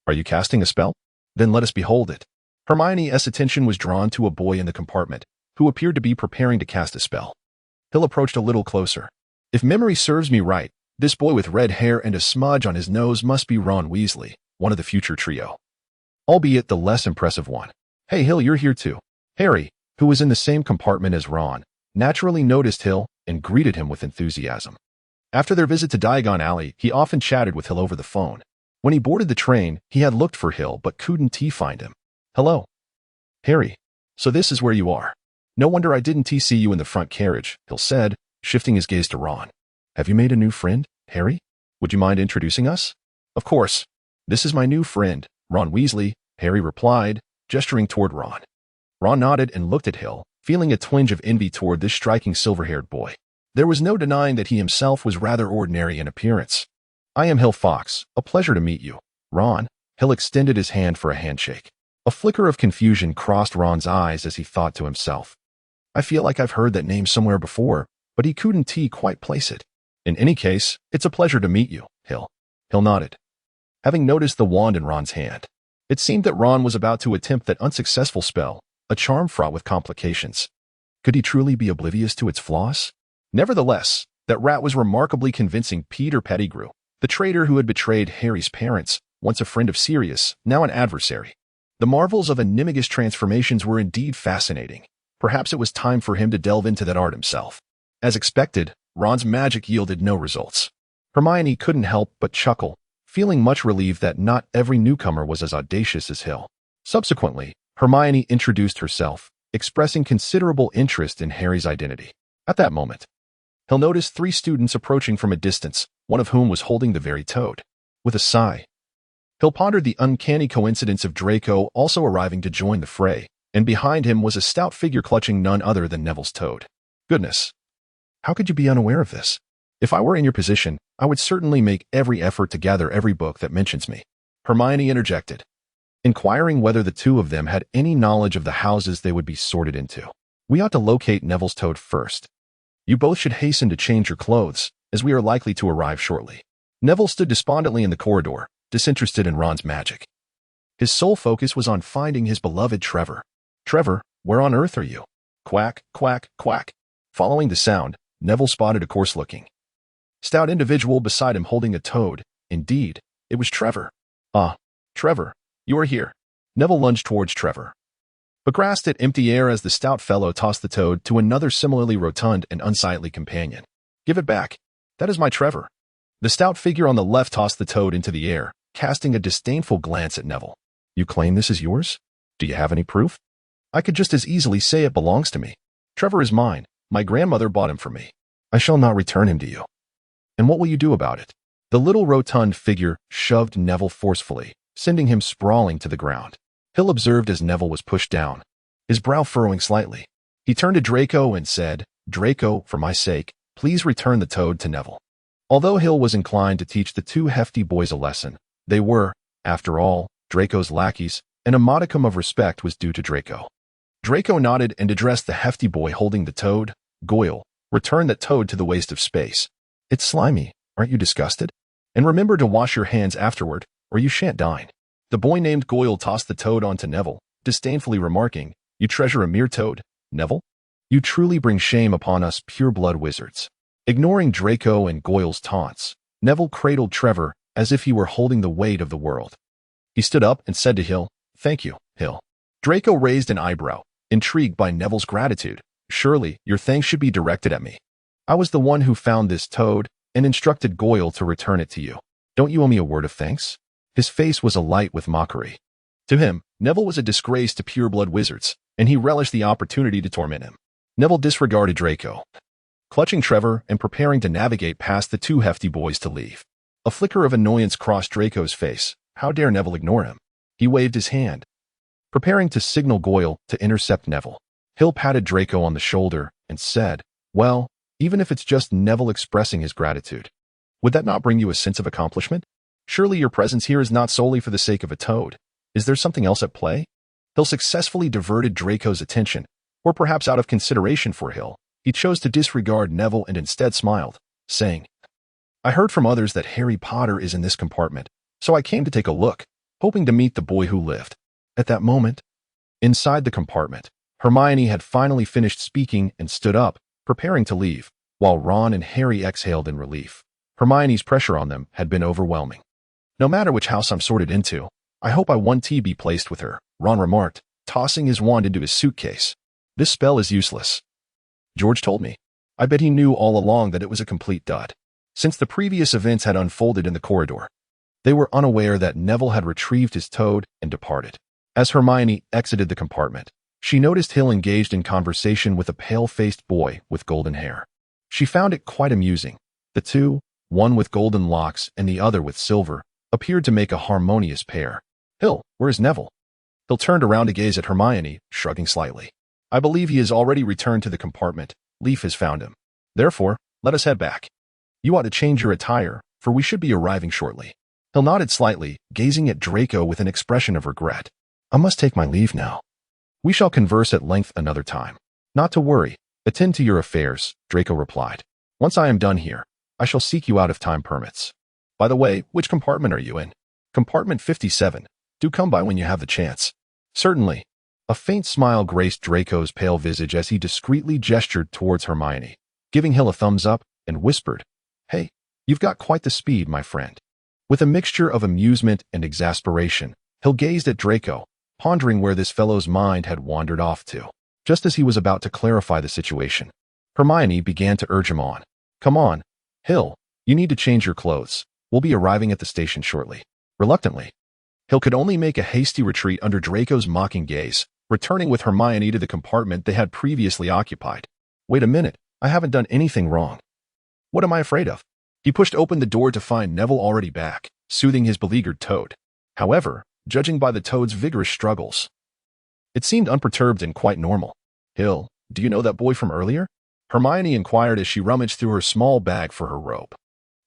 "Are you casting a spell? Then let us behold it." Hermione's attention was drawn to a boy in the compartment, who appeared to be preparing to cast a spell. Hill approached a little closer. If memory serves me right, this boy with red hair and a smudge on his nose must be Ron Weasley, one of the future trio, albeit the less impressive one. "Hey Hill, you're here too." Harry, who was in the same compartment as Ron, naturally noticed Hill and greeted him with enthusiasm. After their visit to Diagon Alley, he often chatted with Hill over the phone. When he boarded the train, he had looked for Hill but couldn't find him. "Hello, Harry. So this is where you are. No wonder I didn't see you in the front carriage," Hill said, shifting his gaze to Ron. "Have you made a new friend, Harry? Would you mind introducing us?" "Of course. This is my new friend, Ron Weasley," Harry replied, gesturing toward Ron. Ron nodded and looked at Hill, feeling a twinge of envy toward this striking silver-haired boy. There was no denying that he himself was rather ordinary in appearance. "I am Hill Fox. A pleasure to meet you, Ron." Hill extended his hand for a handshake. A flicker of confusion crossed Ron's eyes as he thought to himself, "I feel like I've heard that name somewhere before," but he couldn't quite place it. "In any case, it's a pleasure to meet you, Hill." Hill nodded, having noticed the wand in Ron's hand. It seemed that Ron was about to attempt that unsuccessful spell, a charm fraught with complications. Could he truly be oblivious to its flaws? Nevertheless, that rat was remarkably convincing. Peter Pettigrew, the traitor who had betrayed Harry's parents, once a friend of Sirius, now an adversary. The marvels of Animagus transformations were indeed fascinating. Perhaps it was time for him to delve into that art himself. As expected, Ron's magic yielded no results. Hermione couldn't help but chuckle, feeling much relieved that not every newcomer was as audacious as Hill. Subsequently, Hermione introduced herself, expressing considerable interest in Harry's identity. At that moment, Hill noticed 3 students approaching from a distance, one of whom was holding the very toad. With a sigh, Hill pondered the uncanny coincidence of Draco also arriving to join the fray, and behind him was a stout figure clutching none other than Neville's toad. Goodness, how could you be unaware of this? If I were in your position, I would certainly make every effort to gather every book that mentions me," Hermione interjected, inquiring whether the two of them had any knowledge of the houses they would be sorted into. "We ought to locate Neville's toad first. You both should hasten to change your clothes, as we are likely to arrive shortly." Neville stood despondently in the corridor, disinterested in Ron's magic. His sole focus was on finding his beloved Trevor. "Trevor, where on earth are you?" Quack, quack, quack. Following the sound, Neville spotted a coarse-looking, stout individual beside him holding a toad. Indeed, it was Trevor. "Ah, Trevor, you are here. Neville lunged towards Trevor, but grasped at empty air as the stout fellow tossed the toad to another similarly rotund and unsightly companion. "Give it back. That is my Trevor." The stout figure on the left tossed the toad into the air, casting a disdainful glance at Neville. "You claim this is yours? Do you have any proof? I could just as easily say it belongs to me. Trevor is mine. My grandmother bought him for me. I shall not return him to you." "And what will you do about it?" The little rotund figure shoved Neville forcefully, sending him sprawling to the ground. Hill observed as Neville was pushed down, his brow furrowing slightly. He turned to Draco and said, "Draco, for my sake, please return the toad to Neville." Although Hill was inclined to teach the two hefty boys a lesson, they were, after all, Draco's lackeys, and a modicum of respect was due to Draco. Draco nodded and addressed the hefty boy holding the toad. "Goyle, return that toad to the waste of space. It's slimy, aren't you disgusted? And remember to wash your hands afterward, or you shan't dine." The boy named Goyle tossed the toad onto Neville, disdainfully remarking, "You treasure a mere toad, Neville? You truly bring shame upon us pure-blood wizards." Ignoring Draco and Goyle's taunts, Neville cradled Trevor as if he were holding the weight of the world. He stood up and said to Hill, "Thank you, Hill." Draco raised an eyebrow, intrigued by Neville's gratitude. "Surely, your thanks should be directed at me. I was the one who found this toad and instructed Goyle to return it to you. Don't you owe me a word of thanks?" His face was alight with mockery. To him, Neville was a disgrace to pure-blood wizards, and he relished the opportunity to torment him. Neville disregarded Draco, clutching Trevor and preparing to navigate past the two hefty boys to leave. A flicker of annoyance crossed Draco's face. How dare Neville ignore him? He waved his hand, preparing to signal Goyle to intercept Neville. Hill patted Draco on the shoulder and said, "Well, even if it's just Neville expressing his gratitude, would that not bring you a sense of accomplishment? Surely your presence here is not solely for the sake of a toad. Is there something else at play?" Hill successfully diverted Draco's attention, or perhaps out of consideration for Hill, he chose to disregard Neville and instead smiled, saying, "I heard from others that Harry Potter is in this compartment, so I came to take a look, hoping to meet the boy who lived." At that moment, inside the compartment, Hermione had finally finished speaking and stood up, preparing to leave, while Ron and Harry exhaled in relief. Hermione's pressure on them had been overwhelming. "No matter which house I'm sorted into, I hope I want to be placed with her," Ron remarked, tossing his wand into his suitcase. "This spell is useless. George told me. I bet he knew all along that it was a complete dud." Since the previous events had unfolded in the corridor, they were unaware that Neville had retrieved his toad and departed. As Hermione exited the compartment, she noticed Hill engaged in conversation with a pale-faced boy with golden hair. She found it quite amusing. The two, one with golden locks and the other with silver, appeared to make a harmonious pair. "Hill, where is Neville?" Hill turned around to gaze at Hermione, shrugging slightly. "I believe he has already returned to the compartment. Leaf has found him. Therefore, let us head back. You ought to change your attire, for we should be arriving shortly." Hill nodded slightly, gazing at Draco with an expression of regret. "I must take my leave now. We shall converse at length another time." "Not to worry. Attend to your affairs," Draco replied. "Once I am done here, I shall seek you out if time permits. By the way, which compartment are you in?" "Compartment 57. Do come by when you have the chance." "Certainly." A faint smile graced Draco's pale visage as he discreetly gestured towards Hermione, giving Hill a thumbs up, and whispered, "Hey, you've got quite the speed, my friend." With a mixture of amusement and exasperation, Hill gazed at Draco, pondering where this fellow's mind had wandered off to. Just as he was about to clarify the situation, Hermione began to urge him on. "Come on, Hill, you need to change your clothes. We'll be arriving at the station shortly." Reluctantly, Hill could only make a hasty retreat under Draco's mocking gaze, returning with Hermione to the compartment they had previously occupied. "Wait a minute, I haven't done anything wrong. What am I afraid of?" He pushed open the door to find Neville already back, soothing his beleaguered toad. However, judging by the toad's vigorous struggles, it seemed unperturbed and quite normal. "Hill, do you know that boy from earlier?" Hermione inquired as she rummaged through her small bag for her robe.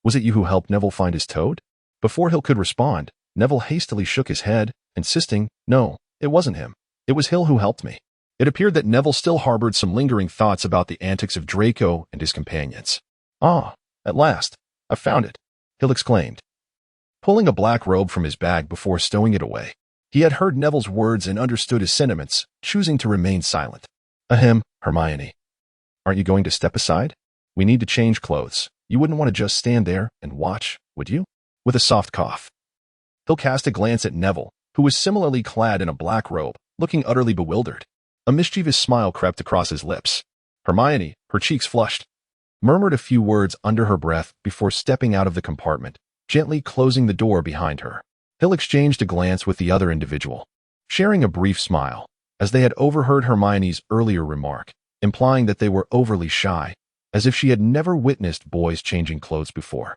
"Was it you who helped Neville find his toad?" Before Hill could respond, Neville hastily shook his head, insisting, "No, it wasn't him. It was Hill who helped me." It appeared that Neville still harbored some lingering thoughts about the antics of Draco and his companions. "Ah, at last, I've found it," Hill exclaimed, pulling a black robe from his bag before stowing it away. He had heard Neville's words and understood his sentiments, choosing to remain silent. "Ahem, Hermione. Aren't you going to step aside? We need to change clothes. You wouldn't want to just stand there and watch, would you?" With a soft cough, Hill cast a glance at Neville, who was similarly clad in a black robe, looking utterly bewildered. A mischievous smile crept across his lips. Hermione, her cheeks flushed, murmured a few words under her breath before stepping out of the compartment, gently closing the door behind her. Hill exchanged a glance with the other individual, sharing a brief smile, as they had overheard Hermione's earlier remark, implying that they were overly shy, as if she had never witnessed boys changing clothes before.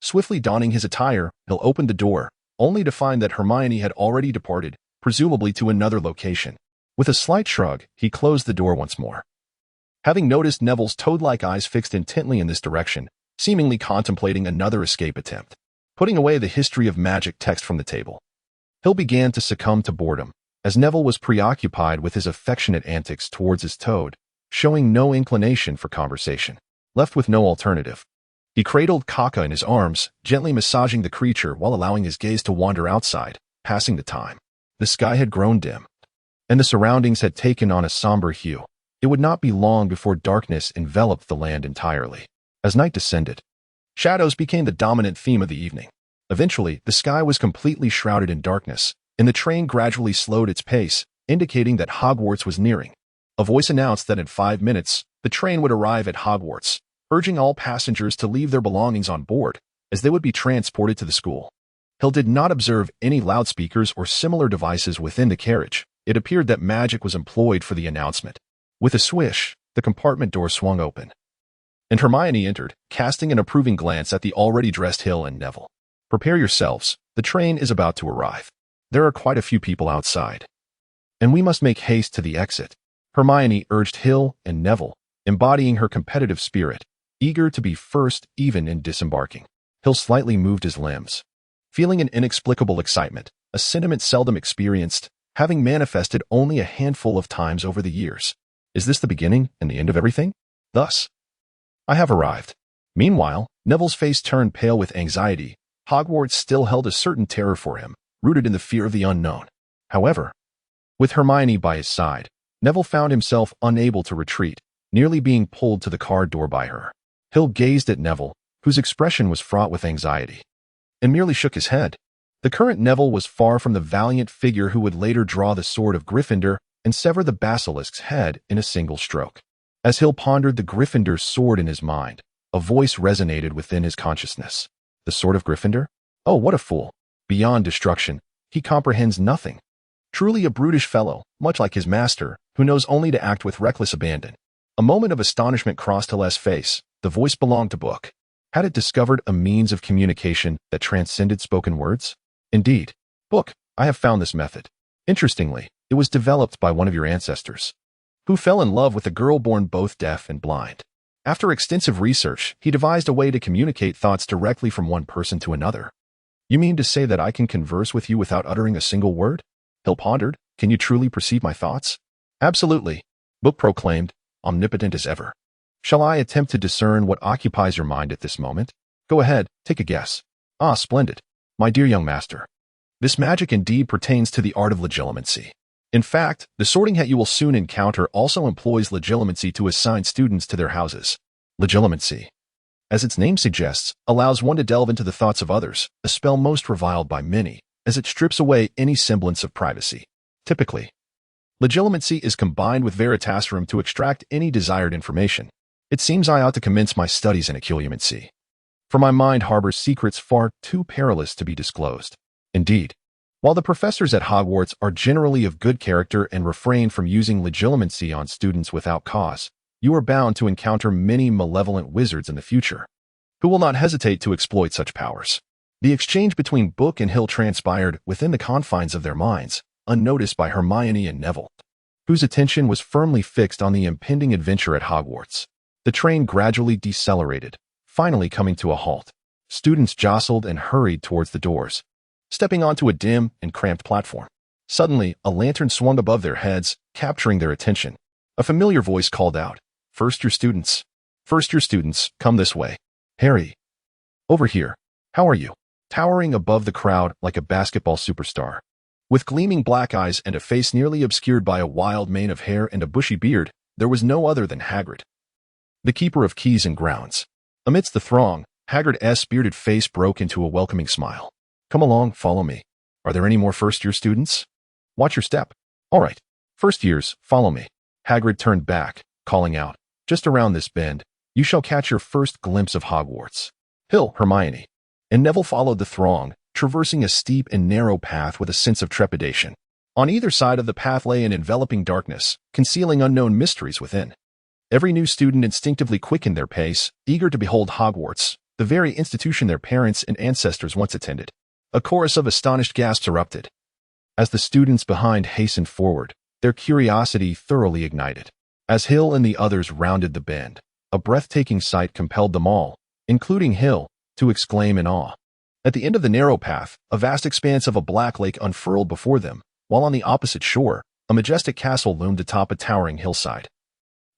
Swiftly donning his attire, Hill opened the door, only to find that Hermione had already departed, presumably to another location. With a slight shrug, he closed the door once more. Having noticed Neville's toad-like eyes fixed intently in this direction, seemingly contemplating another escape attempt, putting away the history of magic text from the table, Hill began to succumb to boredom, as Neville was preoccupied with his affectionate antics towards his toad, showing no inclination for conversation. Left with no alternative, he cradled Kaka in his arms, gently massaging the creature while allowing his gaze to wander outside, passing the time. The sky had grown dim, and the surroundings had taken on a somber hue. It would not be long before darkness enveloped the land entirely. As night descended, shadows became the dominant theme of the evening. Eventually, the sky was completely shrouded in darkness, and the train gradually slowed its pace, indicating that Hogwarts was nearing. A voice announced that in 5 minutes, the train would arrive at Hogwarts, urging all passengers to leave their belongings on board, as they would be transported to the school. Hill did not observe any loudspeakers or similar devices within the carriage. It appeared that magic was employed for the announcement. With a swish, the compartment door swung open, and Hermione entered, casting an approving glance at the already dressed Hill and Neville. "Prepare yourselves, the train is about to arrive. There are quite a few people outside, and we must make haste to the exit," Hermione urged Hill and Neville, embodying her competitive spirit, eager to be first even in disembarking. Hill slightly moved his limbs, feeling an inexplicable excitement, a sentiment seldom experienced, having manifested only a handful of times over the years. Is this the beginning and the end of everything? Thus, I have arrived. Meanwhile, Neville's face turned pale with anxiety. Hogwarts still held a certain terror for him, rooted in the fear of the unknown. However, with Hermione by his side, Neville found himself unable to retreat, nearly being pulled to the car door by her. Hill gazed at Neville, whose expression was fraught with anxiety, and merely shook his head. The current Neville was far from the valiant figure who would later draw the sword of Gryffindor and sever the basilisk's head in a single stroke. As Hill pondered the Gryffindor's sword in his mind, a voice resonated within his consciousness. The sword of Gryffindor? Oh, what a fool. Beyond destruction, he comprehends nothing. Truly a brutish fellow, much like his master, who knows only to act with reckless abandon. A moment of astonishment crossed Hill's face. The voice belonged to Book. Had it discovered a means of communication that transcended spoken words? Indeed. Book, I have found this method. Interestingly, it was developed by one of your ancestors, who fell in love with a girl born both deaf and blind. After extensive research, he devised a way to communicate thoughts directly from one person to another. You mean to say that I can converse with you without uttering a single word? Hill pondered. Can you truly perceive my thoughts? Absolutely. Book proclaimed, omnipotent as ever. Shall I attempt to discern what occupies your mind at this moment? Go ahead, take a guess. Ah, splendid. My dear young master, this magic indeed pertains to the art of legilimency. In fact, the sorting hat you will soon encounter also employs legilimency to assign students to their houses. Legilimency, as its name suggests, allows one to delve into the thoughts of others, a spell most reviled by many, as it strips away any semblance of privacy. Typically, legilimency is combined with veritaserum to extract any desired information. It seems I ought to commence my studies in occlumency, for my mind harbors secrets far too perilous to be disclosed. Indeed, while the professors at Hogwarts are generally of good character and refrain from using legilimency on students without cause, you are bound to encounter many malevolent wizards in the future, who will not hesitate to exploit such powers. The exchange between Book and Hill transpired within the confines of their minds, unnoticed by Hermione and Neville, whose attention was firmly fixed on the impending adventure at Hogwarts. The train gradually decelerated, finally coming to a halt. Students jostled and hurried towards the doors, stepping onto a dim and cramped platform. Suddenly, a lantern swung above their heads, capturing their attention. A familiar voice called out, First your students, come this way. Harry, over here. How are you?" Towering above the crowd like a basketball superstar, with gleaming black eyes and a face nearly obscured by a wild mane of hair and a bushy beard, there was no other than Hagrid, the keeper of keys and grounds. Amidst the throng, Hagrid's bearded face broke into a welcoming smile. "Come along, follow me. Are there any more first-year students? Watch your step. All right. First years, follow me. Hagrid turned back, calling out, just around this bend, you shall catch your first glimpse of Hogwarts. Hill, Hermione, and Neville followed the throng, traversing a steep and narrow path with a sense of trepidation. On either side of the path lay an enveloping darkness, concealing unknown mysteries within. Every new student instinctively quickened their pace, eager to behold Hogwarts, the very institution their parents and ancestors once attended. A chorus of astonished gasps erupted. As the students behind hastened forward, their curiosity thoroughly ignited. As Hill and the others rounded the bend, a breathtaking sight compelled them all, including Hill, to exclaim in awe. At the end of the narrow path, a vast expanse of a black lake unfurled before them, while on the opposite shore, a majestic castle loomed atop a towering hillside.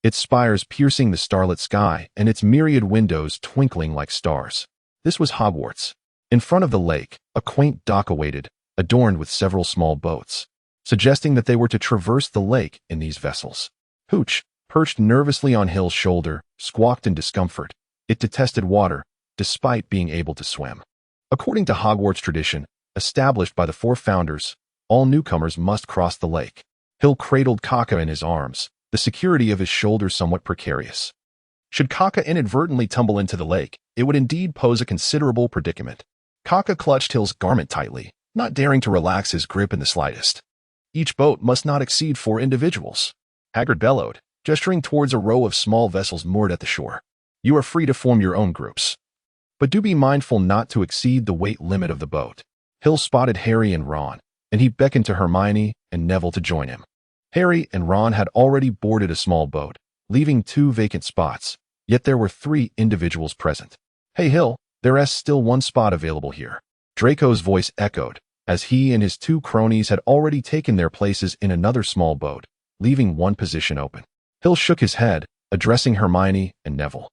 Its spires piercing the starlit sky and its myriad windows twinkling like stars. This was Hogwarts. In front of the lake, a quaint dock awaited, adorned with several small boats, suggesting that they were to traverse the lake in these vessels. Hooch, perched nervously on Hill's shoulder, squawked in discomfort. It detested water, despite being able to swim. According to Hogwarts tradition, established by the four founders, all newcomers must cross the lake. Hill cradled Kaka in his arms, the security of his shoulders somewhat precarious. Should Kaka inadvertently tumble into the lake, it would indeed pose a considerable predicament. Kaka clutched Hill's garment tightly, not daring to relax his grip in the slightest. Each boat must not exceed 4 individuals. Hagrid bellowed, gesturing towards a row of small vessels moored at the shore. You are free to form your own groups, but do be mindful not to exceed the weight limit of the boat. Hill spotted Harry and Ron, and he beckoned to Hermione and Neville to join him. Harry and Ron had already boarded a small boat, leaving 2 vacant spots, yet there were 3 individuals present. Hey Hill, there's still 1 spot available here. Draco's voice echoed, as he and his 2 cronies had already taken their places in another small boat, leaving 1 position open. Hill shook his head, addressing Hermione and Neville,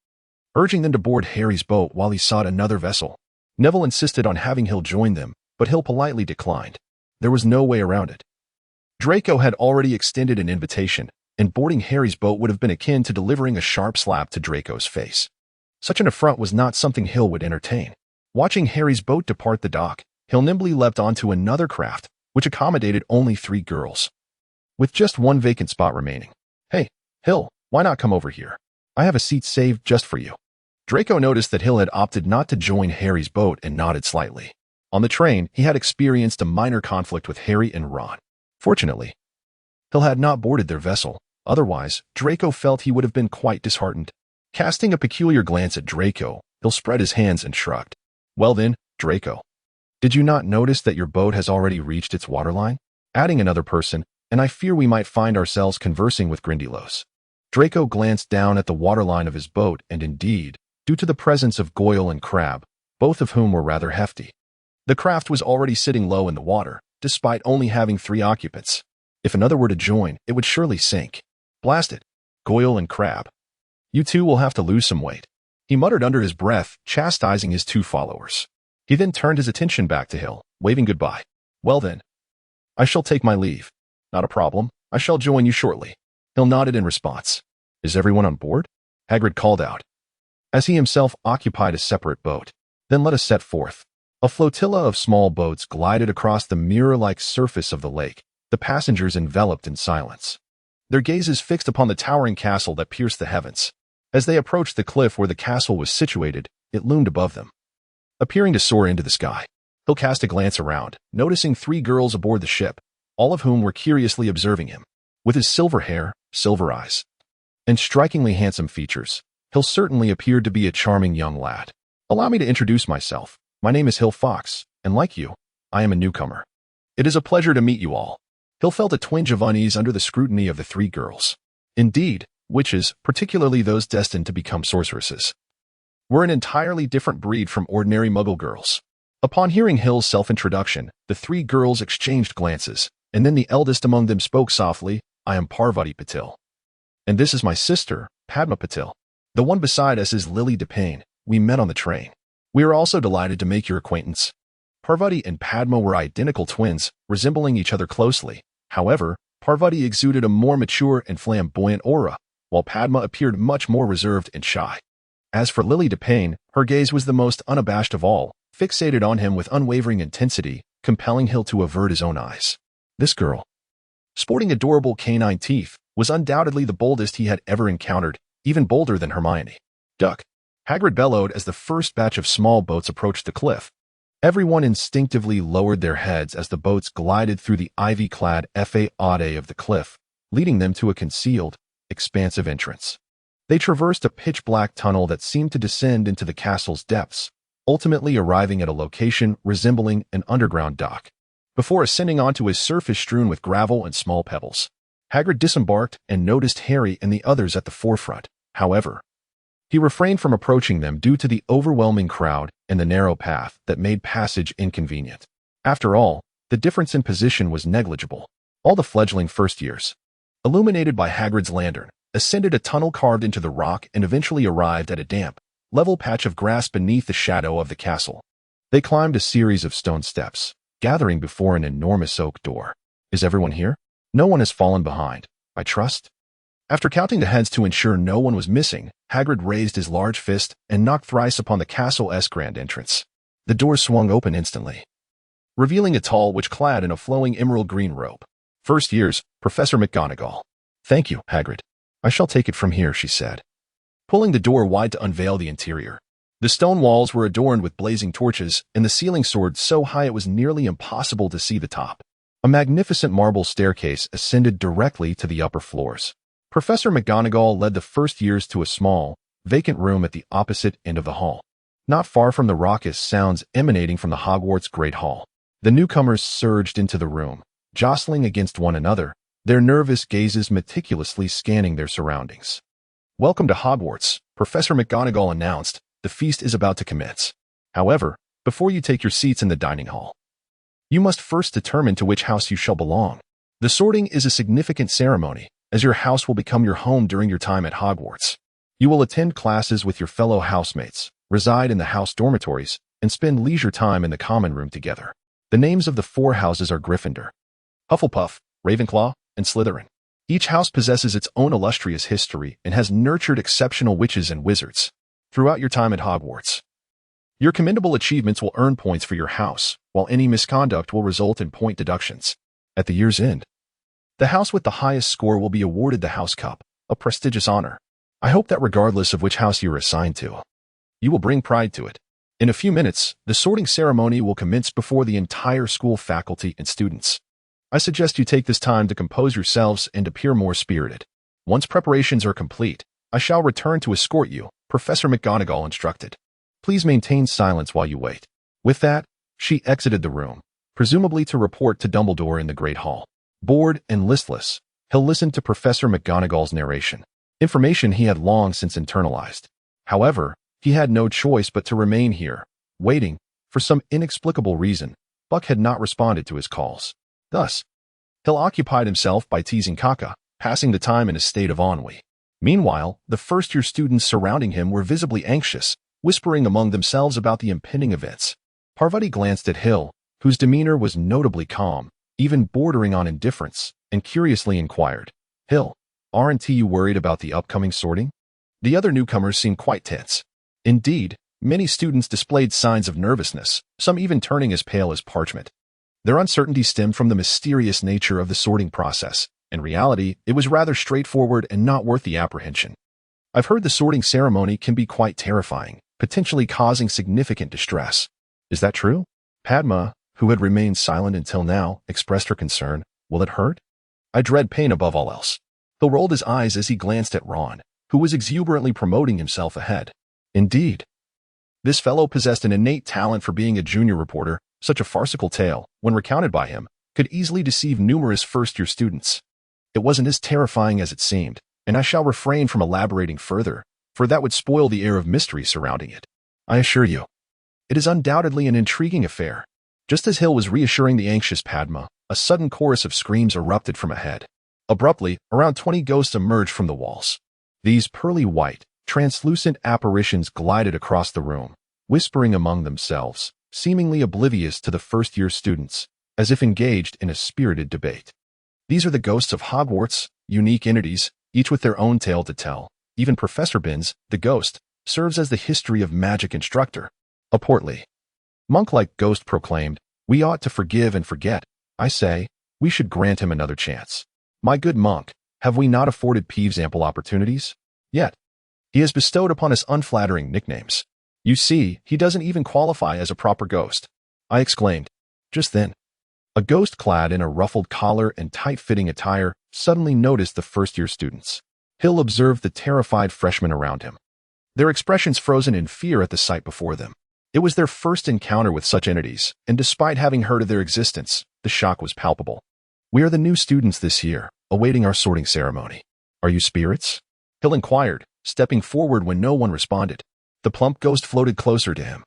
urging them to board Harry's boat while he sought another vessel. Neville insisted on having Hill join them, but Hill politely declined. There was no way around it. Draco had already extended an invitation, and boarding Harry's boat would have been akin to delivering a sharp slap to Draco's face. Such an affront was not something Hill would entertain. Watching Harry's boat depart the dock, Hill nimbly leapt onto another craft, which accommodated only 3 girls, with just 1 vacant spot remaining. Hey, Hill, why not come over here? I have a seat saved just for you. Draco noticed that Hill had opted not to join Harry's boat and nodded slightly. On the train, he had experienced a minor conflict with Harry and Ron. Fortunately, Hill had not boarded their vessel. Otherwise, Draco felt he would have been quite disheartened. Casting a peculiar glance at Draco, Hill spread his hands and shrugged. Well then, Draco, did you not notice that your boat has already reached its waterline? Adding another person, and I fear we might find ourselves conversing with Grindylows. Draco glanced down at the waterline of his boat, and indeed, due to the presence of Goyle and Crabbe, both of whom were rather hefty, the craft was already sitting low in the water, despite only having 3 occupants. If another were to join, it would surely sink. Blast it, Goyle and Crabbe. You 2 will have to lose some weight, he muttered under his breath, chastising his 2 followers. He then turned his attention back to Hill, waving goodbye. Well then, I shall take my leave. Not a problem, I shall join you shortly. Hill nodded in response. Is everyone on board? Hagrid called out, as he himself occupied a separate boat. Then let us set forth. A flotilla of small boats glided across the mirror-like surface of the lake, the passengers enveloped in silence, their gazes fixed upon the towering castle that pierced the heavens. As they approached the cliff where the castle was situated, it loomed above them, appearing to soar into the sky. Hill cast a glance around, noticing 3 girls aboard the ship, all of whom were curiously observing him. With his silver hair, silver eyes, and strikingly handsome features, Hill certainly appeared to be a charming young lad. Allow me to introduce myself. My name is Hill Fox, and like you, I am a newcomer. It is a pleasure to meet you all. Hill felt a twinge of unease under the scrutiny of the 3 girls. Indeed, witches, particularly those destined to become sorceresses, were an entirely different breed from ordinary Muggle girls. Upon hearing Hill's self-introduction, the 3 girls exchanged glances, and then the eldest among them spoke softly, I am Parvati Patil. And this is my sister, Padma Patil. The one beside us is Lily DePayne. We met on the train. We are also delighted to make your acquaintance. Parvati and Padma were identical twins, resembling each other closely. However, Parvati exuded a more mature and flamboyant aura, while Padma appeared much more reserved and shy. As for Lily DePayne, her gaze was the most unabashed of all, fixated on him with unwavering intensity, compelling Hill to avert his own eyes. This girl, sporting adorable canine teeth, was undoubtedly the boldest he had ever encountered, even bolder than Hermione. Duck! Hagrid bellowed as the first batch of small boats approached the cliff. Everyone instinctively lowered their heads as the boats glided through the ivy-clad fade of the cliff, leading them to a concealed, expansive entrance. They traversed a pitch-black tunnel that seemed to descend into the castle's depths, ultimately arriving at a location resembling an underground dock. Before ascending onto a surface strewn with gravel and small pebbles, Hagrid disembarked and noticed Harry and the others at the forefront. However, he refrained from approaching them due to the overwhelming crowd and the narrow path that made passage inconvenient. After all, the difference in position was negligible. All the fledgling first years, illuminated by Hagrid's lantern, ascended a tunnel carved into the rock and eventually arrived at a damp, level patch of grass beneath the shadow of the castle. They climbed a series of stone steps, gathering before an enormous oak door. Is everyone here? No one has fallen behind, I trust? After counting the heads to ensure no one was missing, Hagrid raised his large fist and knocked thrice upon the castle's grand entrance. The door swung open instantly, revealing a tall witch clad in a flowing emerald green robe. First years, Professor McGonagall. Thank you, Hagrid. I shall take it from here, she said, pulling the door wide to unveil the interior. The stone walls were adorned with blazing torches, and the ceiling soared so high it was nearly impossible to see the top. A magnificent marble staircase ascended directly to the upper floors. Professor McGonagall led the first years to a small, vacant room at the opposite end of the hall, not far from the raucous sounds emanating from the Hogwarts Great Hall. The newcomers surged into the room, jostling against one another, their nervous gazes meticulously scanning their surroundings. Welcome to Hogwarts, Professor McGonagall announced. The feast is about to commence. However, before you take your seats in the dining hall, you must first determine to which house you shall belong. The sorting is a significant ceremony, as your house will become your home during your time at Hogwarts. You will attend classes with your fellow housemates, reside in the house dormitories, and spend leisure time in the common room together. The names of the 4 houses are Gryffindor, Hufflepuff, Ravenclaw, and Slytherin. Each house possesses its own illustrious history and has nurtured exceptional witches and wizards. Throughout your time at Hogwarts, your commendable achievements will earn points for your house, while any misconduct will result in point deductions. At the year's end, the house with the highest score will be awarded the House Cup, a prestigious honor. I hope that regardless of which house you are assigned to, you will bring pride to it. In a few minutes, the sorting ceremony will commence before the entire school faculty and students. I suggest you take this time to compose yourselves and appear more spirited. Once preparations are complete, I shall return to escort you, Professor McGonagall instructed. Please maintain silence while you wait. With that, she exited the room, presumably to report to Dumbledore in the Great Hall. Bored and listless, Hill listened to Professor McGonagall's narration, information he had long since internalized. However, he had no choice but to remain here, waiting. For some inexplicable reason, Buck had not responded to his calls. Thus, Hill occupied himself by teasing Kaka, passing the time in a state of ennui. Meanwhile, the first-year students surrounding him were visibly anxious, whispering among themselves about the impending events. Parvati glanced at Hill, whose demeanor was notably calm, even bordering on indifference, and curiously inquired, Hill, aren't you worried about the upcoming sorting? The other newcomers seemed quite tense. Indeed, many students displayed signs of nervousness, some even turning as pale as parchment. Their uncertainty stemmed from the mysterious nature of the sorting process. In reality, it was rather straightforward and not worth the apprehension. I've heard the sorting ceremony can be quite terrifying, potentially causing significant distress. Is that true? Padma, who had remained silent until now, expressed her concern. Will it hurt? I dread pain above all else. Hill rolled his eyes as he glanced at Ron, who was exuberantly promoting himself ahead. Indeed. This fellow possessed an innate talent for being a junior reporter. Such a farcical tale, when recounted by him, could easily deceive numerous first-year students. It wasn't as terrifying as it seemed, and I shall refrain from elaborating further, for that would spoil the air of mystery surrounding it. I assure you, it is undoubtedly an intriguing affair. Just as Hill was reassuring the anxious Padma, a sudden chorus of screams erupted from ahead. Abruptly, around 20 ghosts emerged from the walls. These pearly white, translucent apparitions glided across the room, whispering among themselves, seemingly oblivious to the first-year students, as if engaged in a spirited debate. These are the ghosts of Hogwarts, unique entities, each with their own tale to tell. Even Professor Binns, the ghost, serves as the history of magic instructor. A portly, monk-like ghost proclaimed, We ought to forgive and forget. I say, we should grant him another chance. My good monk, have we not afforded Peeves ample opportunities? Yet, he has bestowed upon us unflattering nicknames. You see, he doesn't even qualify as a proper ghost, I exclaimed. Just then, a ghost clad in a ruffled collar and tight-fitting attire suddenly noticed the first-year students. Hill observed the terrified freshmen around him, their expressions frozen in fear at the sight before them. It was their first encounter with such entities, and despite having heard of their existence, the shock was palpable. We are the new students this year, awaiting our sorting ceremony. Are you spirits? Hill inquired, stepping forward when no one responded. The plump ghost floated closer to him,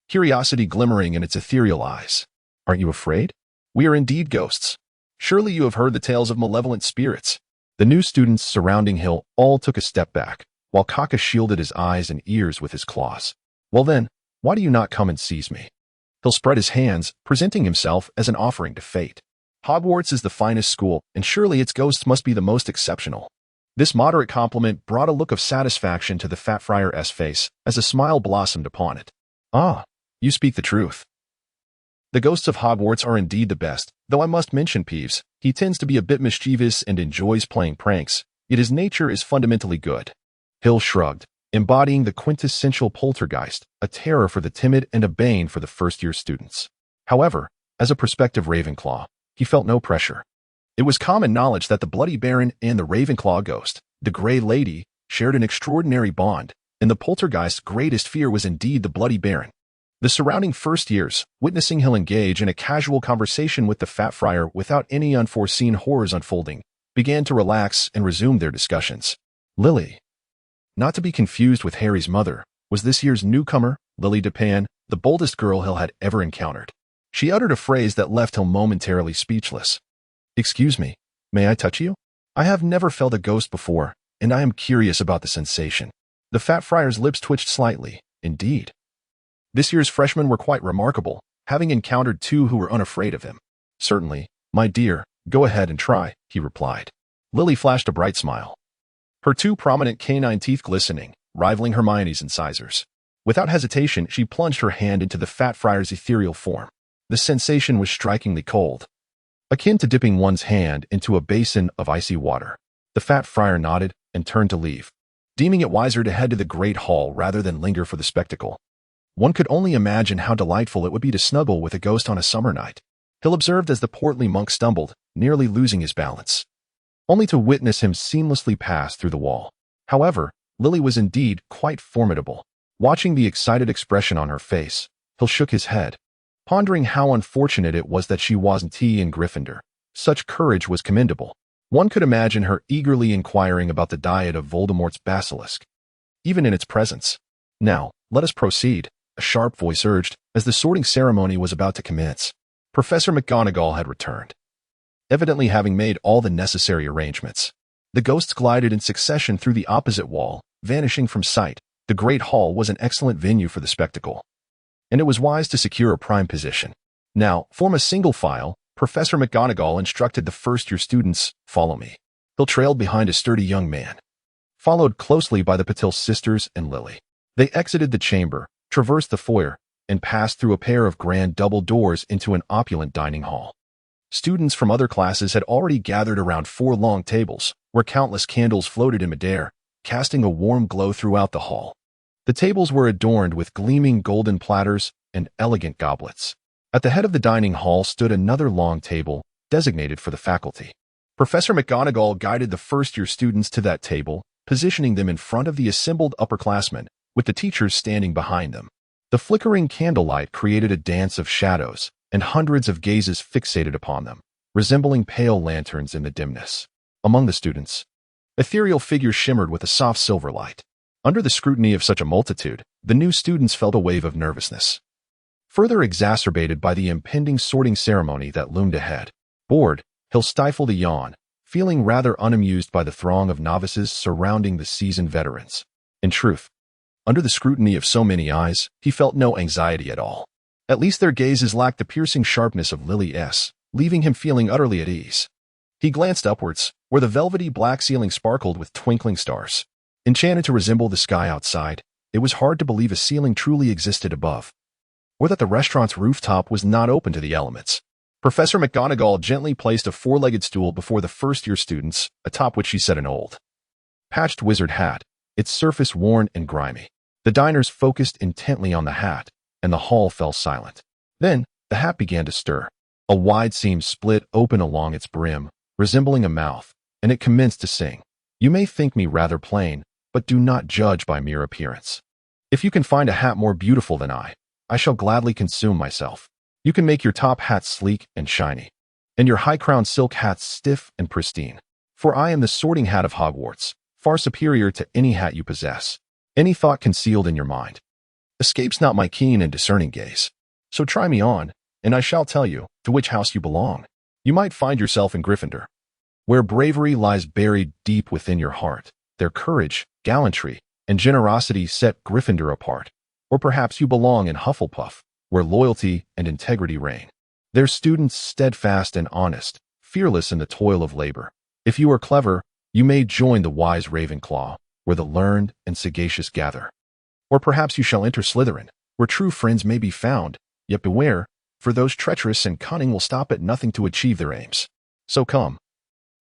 curiosity glimmering in its ethereal eyes. Aren't you afraid? We are indeed ghosts. Surely you have heard the tales of malevolent spirits. The new students surrounding Hill all took a step back, while Kaka shielded his eyes and ears with his claws. Well then, why do you not come and seize me? Hill spread his hands, presenting himself as an offering to fate. Hogwarts is the finest school, and surely its ghosts must be the most exceptional. This moderate compliment brought a look of satisfaction to the fat friar's face as a smile blossomed upon it. Ah, you speak the truth. The ghosts of Hogwarts are indeed the best, though I must mention Peeves. He tends to be a bit mischievous and enjoys playing pranks, yet his nature is fundamentally good. Hill shrugged, embodying the quintessential poltergeist, a terror for the timid and a bane for the first-year students. However, as a prospective Ravenclaw, he felt no pressure. It was common knowledge that the Bloody Baron and the Ravenclaw ghost, the Grey Lady, shared an extraordinary bond, and the poltergeist's greatest fear was indeed the Bloody Baron. The surrounding first years, witnessing Hill engage in a casual conversation with the Fat Friar without any unforeseen horrors unfolding, began to relax and resume their discussions. Lily, not to be confused with Harry's mother, was this year's newcomer, Lily Dupin, the boldest girl Hill had ever encountered. She uttered a phrase that left Hill momentarily speechless. Excuse me, may I touch you? I have never felt a ghost before, and I am curious about the sensation. The Fat Friar's lips twitched slightly. Indeed. This year's freshmen were quite remarkable, having encountered two who were unafraid of him. Certainly, my dear, go ahead and try, he replied. Lily flashed a bright smile, her two prominent canine teeth glistening, rivaling Hermione's incisors. Without hesitation, she plunged her hand into the Fat Friar's ethereal form. The sensation was strikingly cold, akin to dipping one's hand into a basin of icy water. The Fat Friar nodded and turned to leave, deeming it wiser to head to the Great Hall rather than linger for the spectacle. One could only imagine how delightful it would be to snuggle with a ghost on a summer night. Hill observed as the portly monk stumbled, nearly losing his balance, only to witness him seamlessly pass through the wall. However, Lily was indeed quite formidable. Watching the excited expression on her face, Hill shook his head, pondering how unfortunate it was that she wasn't in Gryffindor. Such courage was commendable. One could imagine her eagerly inquiring about the diet of Voldemort's basilisk, even in its presence. Now, let us proceed, a sharp voice urged, as the sorting ceremony was about to commence. Professor McGonagall had returned, evidently having made all the necessary arrangements. The ghosts glided in succession through the opposite wall, vanishing from sight. The Great Hall was an excellent venue for the spectacle, and it was wise to secure a prime position. Now, form a single file. Professor McGonagall instructed the first-year students, follow me. Hill trailed behind a sturdy young man, followed closely by the Patil sisters and Lily. They exited the chamber, traversed the foyer, and passed through a pair of grand double doors into an opulent dining hall. Students from other classes had already gathered around 4 long tables, where countless candles floated in midair, casting a warm glow throughout the hall. The tables were adorned with gleaming golden platters and elegant goblets. At the head of the dining hall stood another long table, designated for the faculty. Professor McGonagall guided the first-year students to that table, positioning them in front of the assembled upperclassmen, with the teachers standing behind them. The flickering candlelight created a dance of shadows, and hundreds of gazes fixated upon them, resembling pale lanterns in the dimness. Among the students, ethereal figures shimmered with a soft silver light. Under the scrutiny of such a multitude, the new students felt a wave of nervousness, further exacerbated by the impending sorting ceremony that loomed ahead. Bored, Hill stifled a yawn, feeling rather unamused by the throng of novices surrounding the seasoned veterans. In truth, under the scrutiny of so many eyes, he felt no anxiety at all. At least their gazes lacked the piercing sharpness of Lily S., leaving him feeling utterly at ease. He glanced upwards, where the velvety black ceiling sparkled with twinkling stars. Enchanted to resemble the sky outside, it was hard to believe a ceiling truly existed above. or that the restaurant's rooftop was not open to the elements. Professor McGonagall gently placed a four-legged stool before the first-year students, atop which she set an old, patched wizard hat, its surface worn and grimy. The diners focused intently on the hat, and the hall fell silent. Then, the hat began to stir. A wide seam split open along its brim, resembling a mouth, and it commenced to sing. You may think me rather plain, but do not judge by mere appearance. If you can find a hat more beautiful than I shall gladly consume myself. You can make your top hat sleek and shiny, and your high-crowned silk hats stiff and pristine. For I am the sorting hat of Hogwarts, far superior to any hat you possess. Any thought concealed in your mind escapes not my keen and discerning gaze. So try me on, and I shall tell you to which house you belong. You might find yourself in Gryffindor, where bravery lies buried deep within your heart. Their courage, gallantry, and generosity set Gryffindor apart. Or perhaps you belong in Hufflepuff, where loyalty and integrity reign. Their students steadfast and honest, fearless in the toil of labor. If you are clever, you may join the wise Ravenclaw, where the learned and sagacious gather. Or perhaps you shall enter Slytherin, where true friends may be found, yet beware, for those treacherous and cunning will stop at nothing to achieve their aims. So come.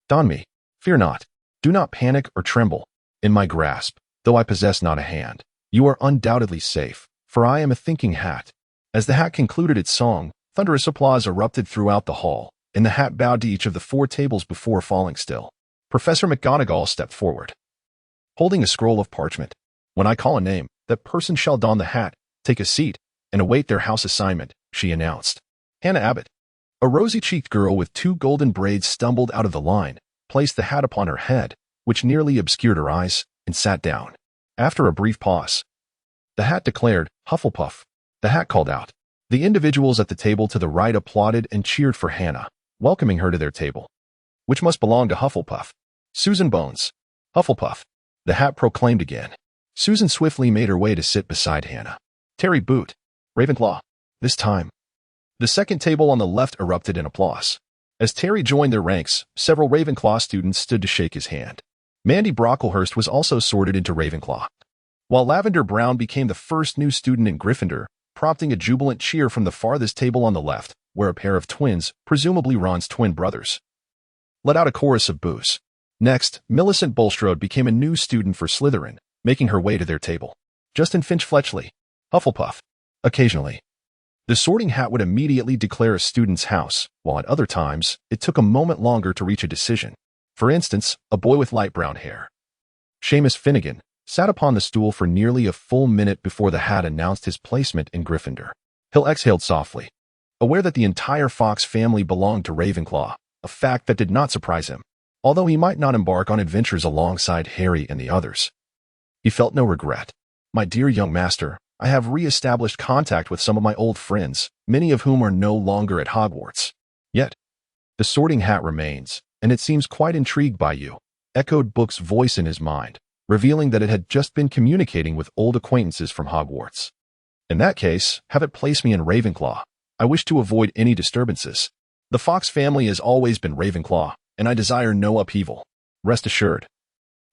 Don me. Fear not. Do not panic or tremble. In my grasp, though I possess not a hand, you are undoubtedly safe, for I am a thinking hat. As the hat concluded its song, thunderous applause erupted throughout the hall, and the hat bowed to each of the four tables before falling still. Professor McGonagall stepped forward, holding a scroll of parchment. When I call a name, that person shall don the hat, take a seat, and await their house assignment, she announced. Hannah Abbott, a rosy-cheeked girl with 2 golden braids, stumbled out of the line, placed the hat upon her head, which nearly obscured her eyes, and sat down. After a brief pause, the hat declared, Hufflepuff. The hat called out. The individuals at the table to the right applauded and cheered for Hannah, welcoming her to their table, which must belong to Hufflepuff. Susan Bones, Hufflepuff. The hat proclaimed again. Susan swiftly made her way to sit beside Hannah. Terry Boot, Ravenclaw. This time, the second table on the left erupted in applause. As Terry joined their ranks, several Ravenclaw students stood to shake his hand. Mandy Brocklehurst was also sorted into Ravenclaw, while Lavender Brown became the first new student in Gryffindor, prompting a jubilant cheer from the farthest table on the left, where a pair of twins, presumably Ron's twin brothers, let out a chorus of boos. Next, Millicent Bulstrode became a new student for Slytherin, making her way to their table. Justin Finch Fletchley, Hufflepuff. Occasionally, the sorting hat would immediately declare a student's house, while at other times, it took a moment longer to reach a decision. For instance, a boy with light brown hair, Seamus Finnegan, sat upon the stool for nearly a full minute before the hat announced his placement in Gryffindor. Hill exhaled softly, aware that the entire Fox family belonged to Ravenclaw, a fact that did not surprise him, although he might not embark on adventures alongside Harry and the others. He felt no regret. My dear young master, I have re-established contact with some of my old friends, many of whom are no longer at Hogwarts. Yet, the sorting hat remains, and it seems quite intrigued by you, echoed Book's voice in his mind, revealing that it had just been communicating with old acquaintances from Hogwarts. In that case, have it place me in Ravenclaw. I wish to avoid any disturbances. The Fox family has always been Ravenclaw, and I desire no upheaval. Rest assured.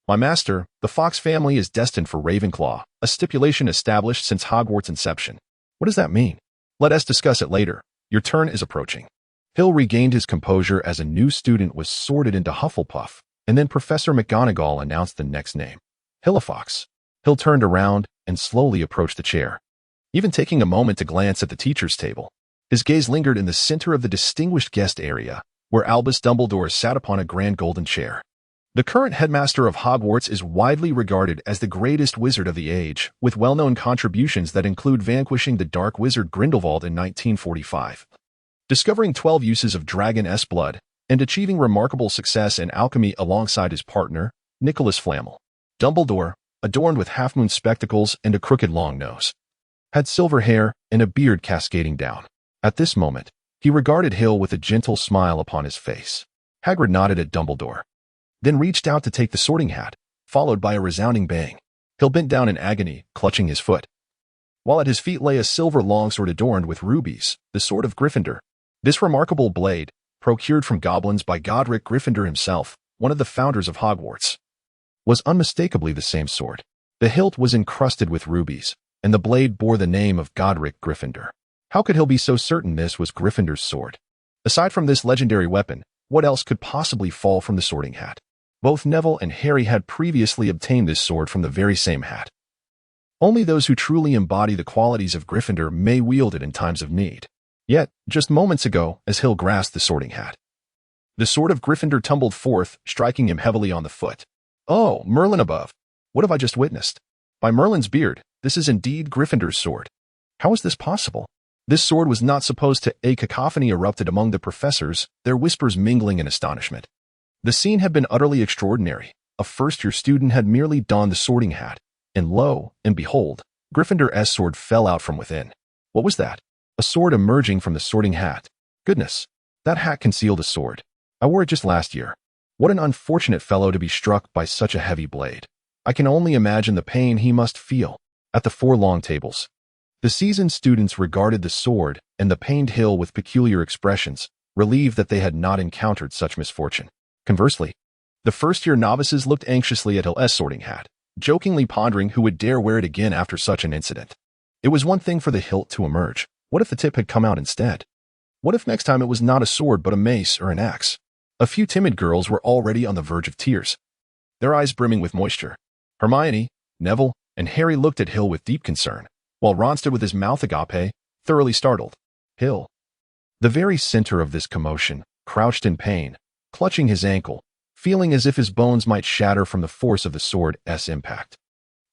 My master, the Fox family is destined for Ravenclaw, a stipulation established since Hogwarts' inception. What does that mean? Let us discuss it later. Your turn is approaching. Hill regained his composure as a new student was sorted into Hufflepuff, and then Professor McGonagall announced the next name, Hillafox. Hill turned around and slowly approached the chair, even taking a moment to glance at the teacher's table. His gaze lingered in the center of the distinguished guest area, where Albus Dumbledore sat upon a grand golden chair. The current headmaster of Hogwarts is widely regarded as the greatest wizard of the age, with well-known contributions that include vanquishing the dark wizard Grindelwald in 1945, discovering 12 uses of Dragon-S blood, and achieving remarkable success in alchemy alongside his partner, Nicholas Flamel. Dumbledore, adorned with half-moon spectacles and a crooked long nose, had silver hair and a beard cascading down. At this moment, he regarded Hill with a gentle smile upon his face. Hagrid nodded at Dumbledore, then reached out to take the sorting hat, followed by a resounding bang. Hill bent down in agony, clutching his foot, while at his feet lay a silver longsword adorned with rubies, the sword of Gryffindor. This remarkable blade, procured from goblins by Godric Gryffindor himself, one of the founders of Hogwarts, was unmistakably the same sword. The hilt was encrusted with rubies, and the blade bore the name of Godric Gryffindor. How could Hill be so certain this was Gryffindor's sword? Aside from this legendary weapon, what else could possibly fall from the Sorting Hat? Both Neville and Harry had previously obtained this sword from the very same hat. Only those who truly embody the qualities of Gryffindor may wield it in times of need. Yet, just moments ago, as Hill grasped the Sorting Hat, the sword of Gryffindor tumbled forth, striking him heavily on the foot. Oh, Merlin above! What have I just witnessed? By Merlin's beard, this is indeed Gryffindor's sword. How is this possible? This sword was not supposed to. A cacophony erupted among the professors, their whispers mingling in astonishment. The scene had been utterly extraordinary. A first-year student had merely donned the Sorting Hat, and lo and behold, Gryffindor's sword fell out from within. What was that? A sword emerging from the Sorting Hat. Goodness, that hat concealed a sword. I wore it just last year. What an unfortunate fellow to be struck by such a heavy blade. I can only imagine the pain he must feel. At the 4 long tables, the seasoned students regarded the sword and the pained Hill with peculiar expressions, relieved that they had not encountered such misfortune. Conversely, the first-year novices looked anxiously at Hill's Sorting Hat, jokingly pondering who would dare wear it again after such an incident. It was one thing for the hilt to emerge. What if the tip had come out instead? What if next time it was not a sword but a mace or an axe? A few timid girls were already on the verge of tears, their eyes brimming with moisture. Hermione, Neville, and Harry looked at Hill with deep concern, while Ron stood with his mouth agape, thoroughly startled. Hill, the very center of this commotion, crouched in pain, clutching his ankle, feeling as if his bones might shatter from the force of the sword's impact.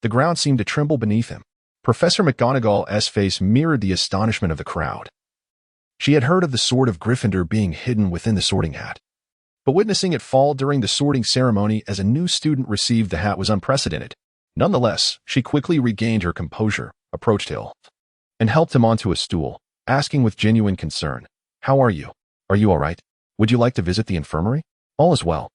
The ground seemed to tremble beneath him. Professor McGonagall's face mirrored the astonishment of the crowd. She had heard of the sword of Gryffindor being hidden within the Sorting Hat, but witnessing it fall during the sorting ceremony as a new student received the hat was unprecedented. Nonetheless, she quickly regained her composure, approached Hill, and helped him onto a stool, asking with genuine concern, "How are you? Are you all right? Would you like to visit the infirmary?" "All is well.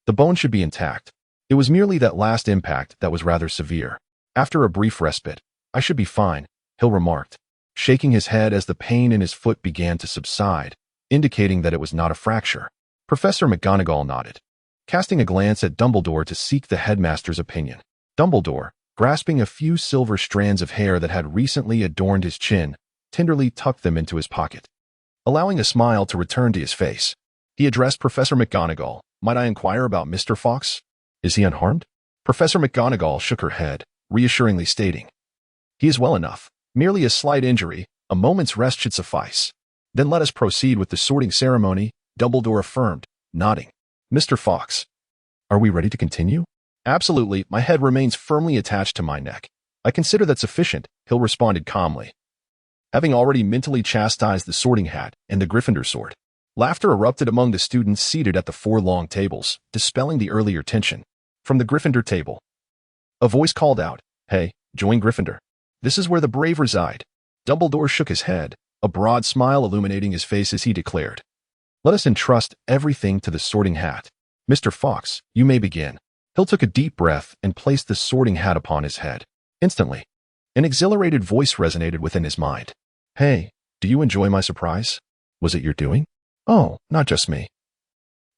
The bone should be intact. It was merely that last impact that was rather severe. After a brief respite, I should be fine," Hill remarked, shaking his head as the pain in his foot began to subside, indicating that it was not a fracture. Professor McGonagall nodded, casting a glance at Dumbledore to seek the headmaster's opinion. Dumbledore, grasping a few silver strands of hair that had recently adorned his chin, tenderly tucked them into his pocket. Allowing a smile to return to his face, he addressed Professor McGonagall. "Might I inquire about Mr. Fawkes? Is he unharmed?" Professor McGonagall shook her head, reassuringly stating, "He is well enough. Merely a slight injury. A moment's rest should suffice. Then let us proceed with the sorting ceremony," Dumbledore affirmed, nodding. "Mr. Fawkes, are we ready to continue?" "Absolutely. My head remains firmly attached to my neck. I consider that sufficient," Hill responded calmly, having already mentally chastised the Sorting Hat and the Gryffindor sword. Laughter erupted among the students seated at the 4 long tables, dispelling the earlier tension. From the Gryffindor table, a voice called out, "Hey, join Gryffindor. This is where the brave reside." Dumbledore shook his head, a broad smile illuminating his face as he declared, "Let us entrust everything to the Sorting Hat. Mr. Fawkes, you may begin." Hill took a deep breath and placed the Sorting Hat upon his head. Instantly, an exhilarated voice resonated within his mind. "Hey, do you enjoy my surprise? Was it your doing? Oh, not just me.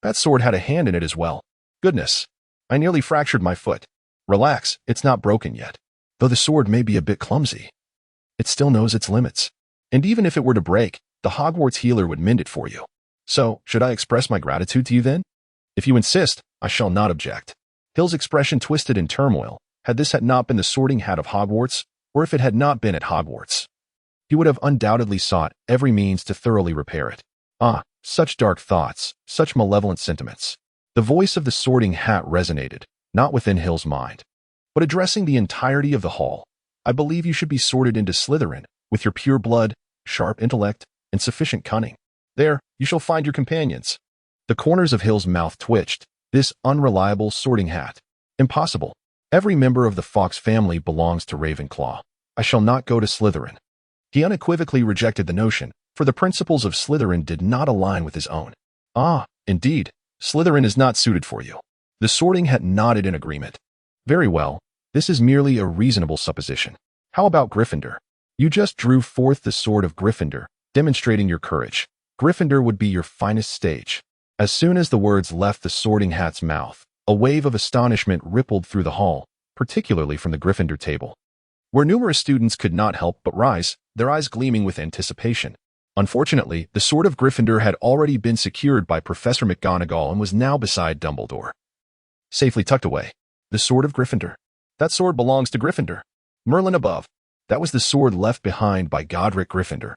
That sword had a hand in it as well. Goodness, I nearly fractured my foot. Relax, it's not broken yet. Though the sword may be a bit clumsy, it still knows its limits. And even if it were to break, the Hogwarts healer would mend it for you. So, should I express my gratitude to you then? If you insist, I shall not object." Hill's expression twisted in turmoil. Had this not been the Sorting Hat of Hogwarts, or if it had not been at Hogwarts, he would have undoubtedly sought every means to thoroughly repair it. Ah, such dark thoughts, such malevolent sentiments. The voice of the Sorting Hat resonated, not within Hill's mind, but addressing the entirety of the hall. "I believe you should be sorted into Slytherin, with your pure blood, sharp intellect, and sufficient cunning. There, you shall find your companions." The corners of Hill's mouth twitched. This unreliable Sorting Hat. Impossible. Every member of the Fawkes family belongs to Ravenclaw. I shall not go to Slytherin. He unequivocally rejected the notion, for the principles of Slytherin did not align with his own. "Ah, indeed, Slytherin is not suited for you." The Sorting Hat nodded in agreement. "Very well, this is merely a reasonable supposition. How about Gryffindor? You just drew forth the sword of Gryffindor, demonstrating your courage. Gryffindor would be your finest stage." As soon as the words left the Sorting Hat's mouth, a wave of astonishment rippled through the hall, particularly from the Gryffindor table. where numerous students could not help but rise, their eyes gleaming with anticipation. Unfortunately, the sword of Gryffindor had already been secured by Professor McGonagall and was now beside Dumbledore, safely tucked away. The sword of Gryffindor. That sword belongs to Gryffindor. Merlin above. That was the sword left behind by Godric Gryffindor,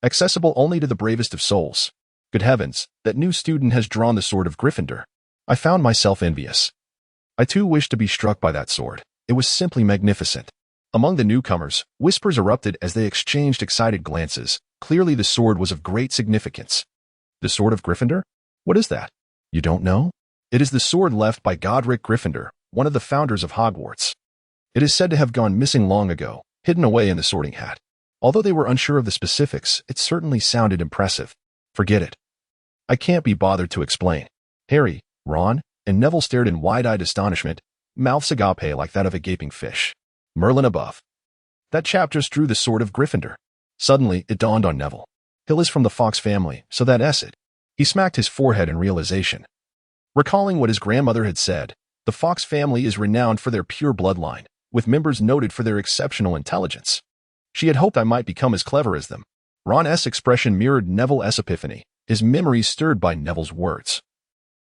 accessible only to the bravest of souls. Good heavens, that new student has drawn the sword of Gryffindor. I found myself envious. I too wished to be struck by that sword. It was simply magnificent. Among the newcomers, whispers erupted as they exchanged excited glances. Clearly the sword was of great significance. The sword of Gryffindor? What is that? You don't know? It is the sword left by Godric Gryffindor, one of the founders of Hogwarts. It is said to have gone missing long ago, hidden away in the Sorting Hat. Although they were unsure of the specifics, it certainly sounded impressive. Forget it. I can't be bothered to explain. Harry, Ron, and Neville stared in wide-eyed astonishment, mouths agape like that of a gaping fish. Merlin above. That chap just drew the sword of Gryffindor. Suddenly, it dawned on Neville. Hill is from the Fox family, so that's it. He smacked his forehead in realization. Recalling what his grandmother had said, the Fox family is renowned for their pure bloodline, with members noted for their exceptional intelligence. She had hoped I might become as clever as them. Ron S.'s expression mirrored Neville's epiphany, his memories stirred by Neville's words.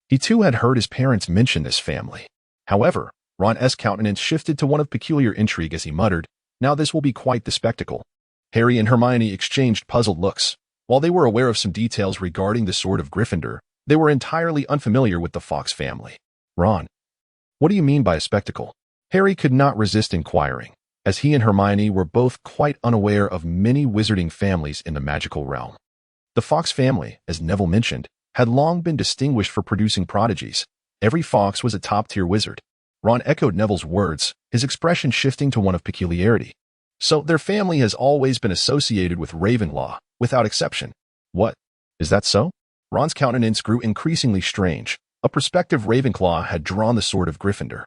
He too had heard his parents mention this family. However, Ron S.'s countenance shifted to one of peculiar intrigue as he muttered, "Now this will be quite the spectacle." Harry and Hermione exchanged puzzled looks. While they were aware of some details regarding the sword of Gryffindor, they were entirely unfamiliar with the Fox family. Ron, what do you mean by a spectacle? Harry could not resist inquiring, as he and Hermione were both quite unaware of many wizarding families in the magical realm. The Fox family, as Neville mentioned, had long been distinguished for producing prodigies. Every Fox was a top-tier wizard. Ron echoed Neville's words, his expression shifting to one of peculiarity. So their family has always been associated with Ravenclaw, without exception. What? Is that so? Ron's countenance grew increasingly strange. A prospective Ravenclaw had drawn the sword of Gryffindor.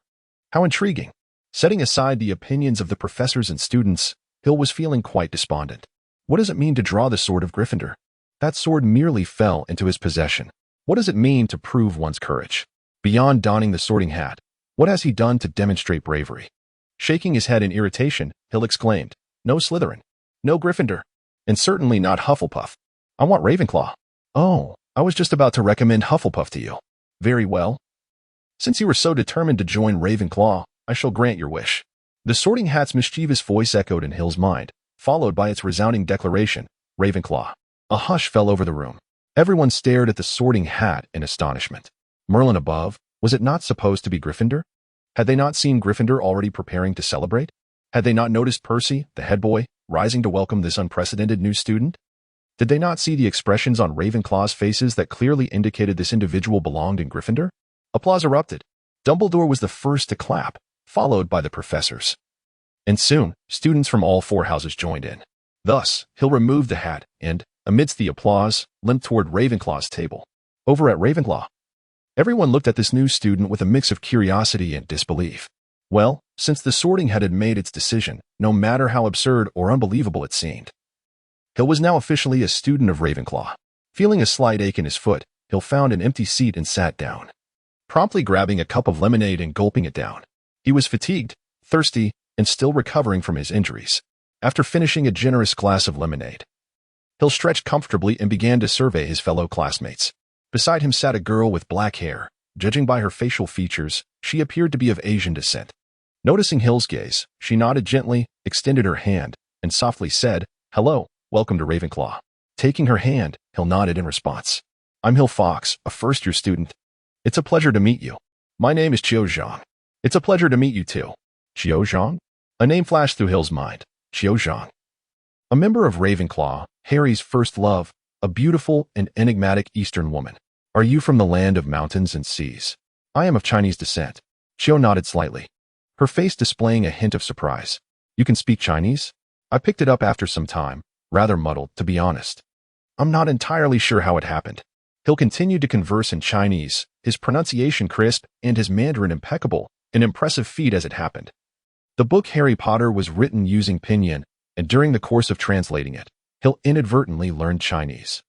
How intriguing. Setting aside the opinions of the professors and students, Hill was feeling quite despondent. What does it mean to draw the sword of Gryffindor? That sword merely fell into his possession. What does it mean to prove one's courage? Beyond donning the Sorting Hat, what has he done to demonstrate bravery? Shaking his head in irritation, Hill exclaimed, "No Slytherin, no Gryffindor, and certainly not Hufflepuff. I want Ravenclaw." "Oh, I was just about to recommend Hufflepuff to you." "Very well. Since you were so determined to join Ravenclaw, I shall grant your wish." The Sorting Hat's mischievous voice echoed in Hill's mind, followed by its resounding declaration, "Ravenclaw." A hush fell over the room. Everyone stared at the Sorting Hat in astonishment. Merlin above, was it not supposed to be Gryffindor? Had they not seen Gryffindor already preparing to celebrate? Had they not noticed Percy, the head boy, rising to welcome this unprecedented new student? Did they not see the expressions on Ravenclaw's faces that clearly indicated this individual belonged in Gryffindor? Applause erupted. Dumbledore was the first to clap, followed by the professors. And soon, students from all four houses joined in. Thus, Hill removed the hat and, amidst the applause, limped toward Ravenclaw's table. Over at Ravenclaw, everyone looked at this new student with a mix of curiosity and disbelief. Well, since the Sorting Hat had made its decision, no matter how absurd or unbelievable it seemed, Hill was now officially a student of Ravenclaw. Feeling a slight ache in his foot, Hill found an empty seat and sat down, promptly grabbing a cup of lemonade and gulping it down. He was fatigued, thirsty, and still recovering from his injuries. After finishing a generous glass of lemonade, Hill stretched comfortably and began to survey his fellow classmates. Beside him sat a girl with black hair. Judging by her facial features, she appeared to be of Asian descent. Noticing Hill's gaze, she nodded gently, extended her hand, and softly said, "Hello, welcome to Ravenclaw." Taking her hand, Hill nodded in response. "I'm Hill Fox, a first-year student. It's a pleasure to meet you. My name is Qiu Zhang. It's a pleasure to meet you too." Qiu Zhang? A name flashed through Hill's mind. Qiu Zhang. A member of Ravenclaw, Harry's first love, a beautiful and enigmatic Eastern woman. "Are you from the land of mountains and seas?" "I am of Chinese descent." Qiu nodded slightly, her face displaying a hint of surprise. "You can speak Chinese?" "I picked it up after some time, rather muddled, to be honest. I'm not entirely sure how it happened." Hill continued to converse in Chinese, his pronunciation crisp and his Mandarin impeccable, an impressive feat as it happened. The book Harry Potter was written using Pinyin, and during the course of translating it, Hill inadvertently learned Chinese.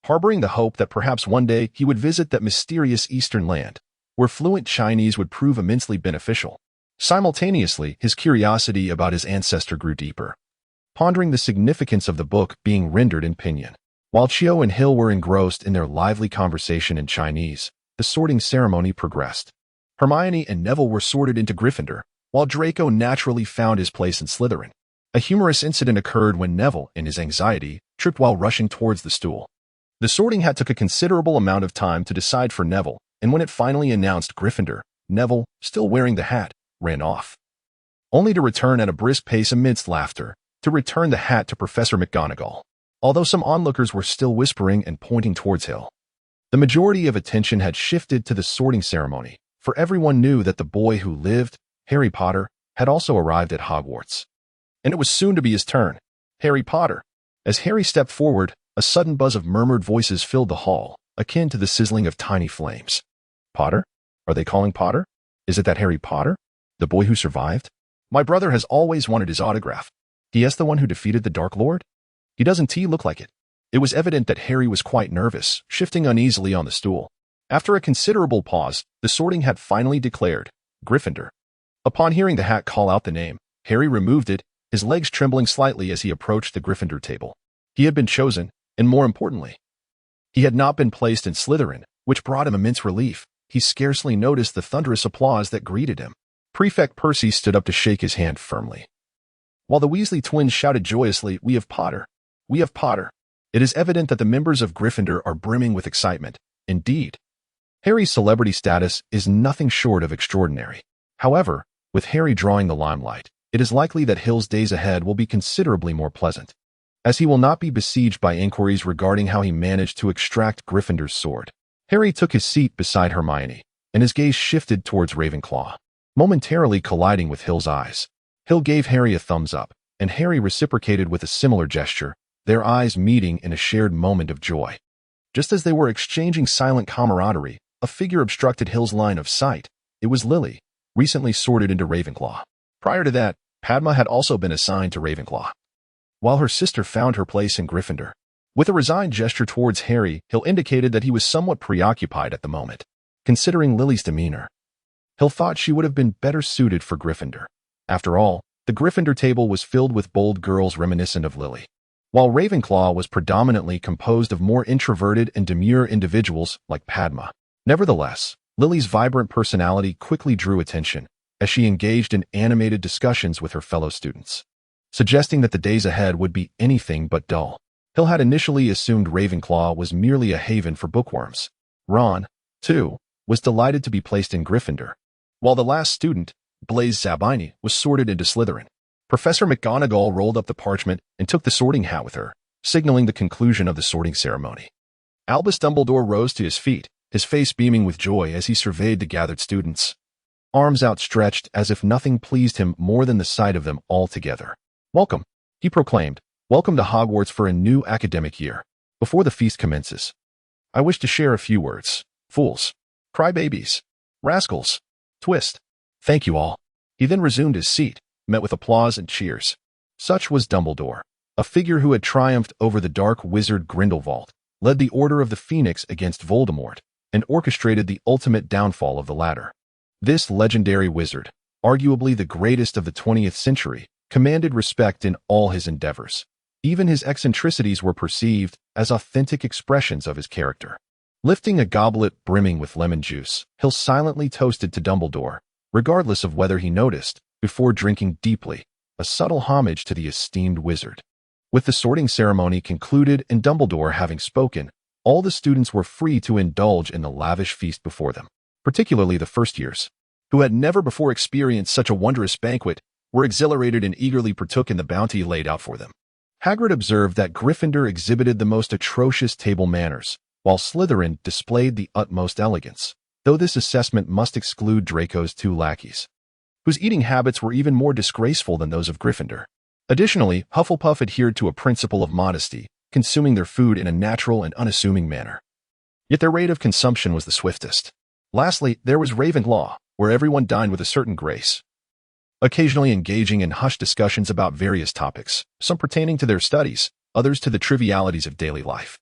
Harboring the hope that perhaps one day he would visit that mysterious Eastern land, where fluent Chinese would prove immensely beneficial, Simultaneously, his curiosity about his ancestor grew deeper, pondering the significance of the book being rendered in pinyin. While Chiao and Hill were engrossed in their lively conversation in Chinese, the sorting ceremony progressed. Hermione and Neville were sorted into Gryffindor, while Draco naturally found his place in Slytherin. A humorous incident occurred when Neville, in his anxiety, tripped while rushing towards the stool. The sorting hat took a considerable amount of time to decide for Neville, and when it finally announced Gryffindor, Neville, still wearing the hat, ran off, only to return at a brisk pace amidst laughter, to return the hat to Professor McGonagall. Although some onlookers were still whispering and pointing towards Hill, the majority of attention had shifted to the sorting ceremony, for everyone knew that the boy who lived, Harry Potter, had also arrived at Hogwarts. And it was soon to be his turn. Harry Potter. As Harry stepped forward, a sudden buzz of murmured voices filled the hall, akin to the sizzling of tiny flames. Potter? Are they calling Potter? Is it that Harry Potter? The boy who survived? My brother has always wanted his autograph. He is the one who defeated the Dark Lord? He doesn't look like it. It was evident that Harry was quite nervous, shifting uneasily on the stool. After a considerable pause, the sorting hat finally declared, Gryffindor. Upon hearing the hat call out the name, Harry removed it, his legs trembling slightly as he approached the Gryffindor table. He had been chosen, and more importantly, he had not been placed in Slytherin, which brought him immense relief. He scarcely noticed the thunderous applause that greeted him. Prefect Percy stood up to shake his hand firmly, while the Weasley twins shouted joyously, We have Potter! We have Potter! It is evident that the members of Gryffindor are brimming with excitement. Indeed, Harry's celebrity status is nothing short of extraordinary. However, with Harry drawing the limelight, it is likely that Hill's days ahead will be considerably more pleasant, as he will not be besieged by inquiries regarding how he managed to extract Gryffindor's sword. Harry took his seat beside Hermione, and his gaze shifted towards Ravenclaw, momentarily colliding with Hill's eyes. Hill gave Harry a thumbs up, and Harry reciprocated with a similar gesture, their eyes meeting in a shared moment of joy. Just as they were exchanging silent camaraderie, a figure obstructed Hill's line of sight. It was Lily, recently sorted into Ravenclaw. Prior to that, Padma had also been assigned to Ravenclaw, while her sister found her place in Gryffindor. With a resigned gesture towards Harry, Hill indicated that he was somewhat preoccupied at the moment. Considering Lily's demeanor, Hill thought she would have been better suited for Gryffindor. After all, the Gryffindor table was filled with bold girls reminiscent of Lily, while Ravenclaw was predominantly composed of more introverted and demure individuals like Padma. Nevertheless, Lily's vibrant personality quickly drew attention, as she engaged in animated discussions with her fellow students, suggesting that the days ahead would be anything but dull. Hill had initially assumed Ravenclaw was merely a haven for bookworms. Ron, too, was delighted to be placed in Gryffindor, while the last student, Blaise Zabini, was sorted into Slytherin. Professor McGonagall rolled up the parchment and took the sorting hat with her, signaling the conclusion of the sorting ceremony. Albus Dumbledore rose to his feet, his face beaming with joy as he surveyed the gathered students, arms outstretched as if nothing pleased him more than the sight of them all together. Welcome, he proclaimed. Welcome to Hogwarts for a new academic year. Before the feast commences, I wish to share a few words. Fools, crybabies, rascals, twist. Thank you all. He then resumed his seat, met with applause and cheers. Such was Dumbledore, a figure who had triumphed over the dark wizard Grindelwald, led the Order of the Phoenix against Voldemort, and orchestrated the ultimate downfall of the latter. This legendary wizard, arguably the greatest of the 20th century, commanded respect in all his endeavors. Even his eccentricities were perceived as authentic expressions of his character. Lifting a goblet brimming with lemon juice, Hill silently toasted to Dumbledore, regardless of whether he noticed, before drinking deeply, a subtle homage to the esteemed wizard. With the sorting ceremony concluded and Dumbledore having spoken, all the students were free to indulge in the lavish feast before them. Particularly the first years, who had never before experienced such a wondrous banquet, were exhilarated and eagerly partook in the bounty laid out for them. Hagrid observed that Gryffindor exhibited the most atrocious table manners, while Slytherin displayed the utmost elegance, though this assessment must exclude Draco's two lackeys, whose eating habits were even more disgraceful than those of Gryffindor. Additionally, Hufflepuff adhered to a principle of modesty, consuming their food in a natural and unassuming manner. Yet their rate of consumption was the swiftest. Lastly, there was Ravenclaw, where everyone dined with a certain grace, occasionally engaging in hushed discussions about various topics, some pertaining to their studies, others to the trivialities of daily life,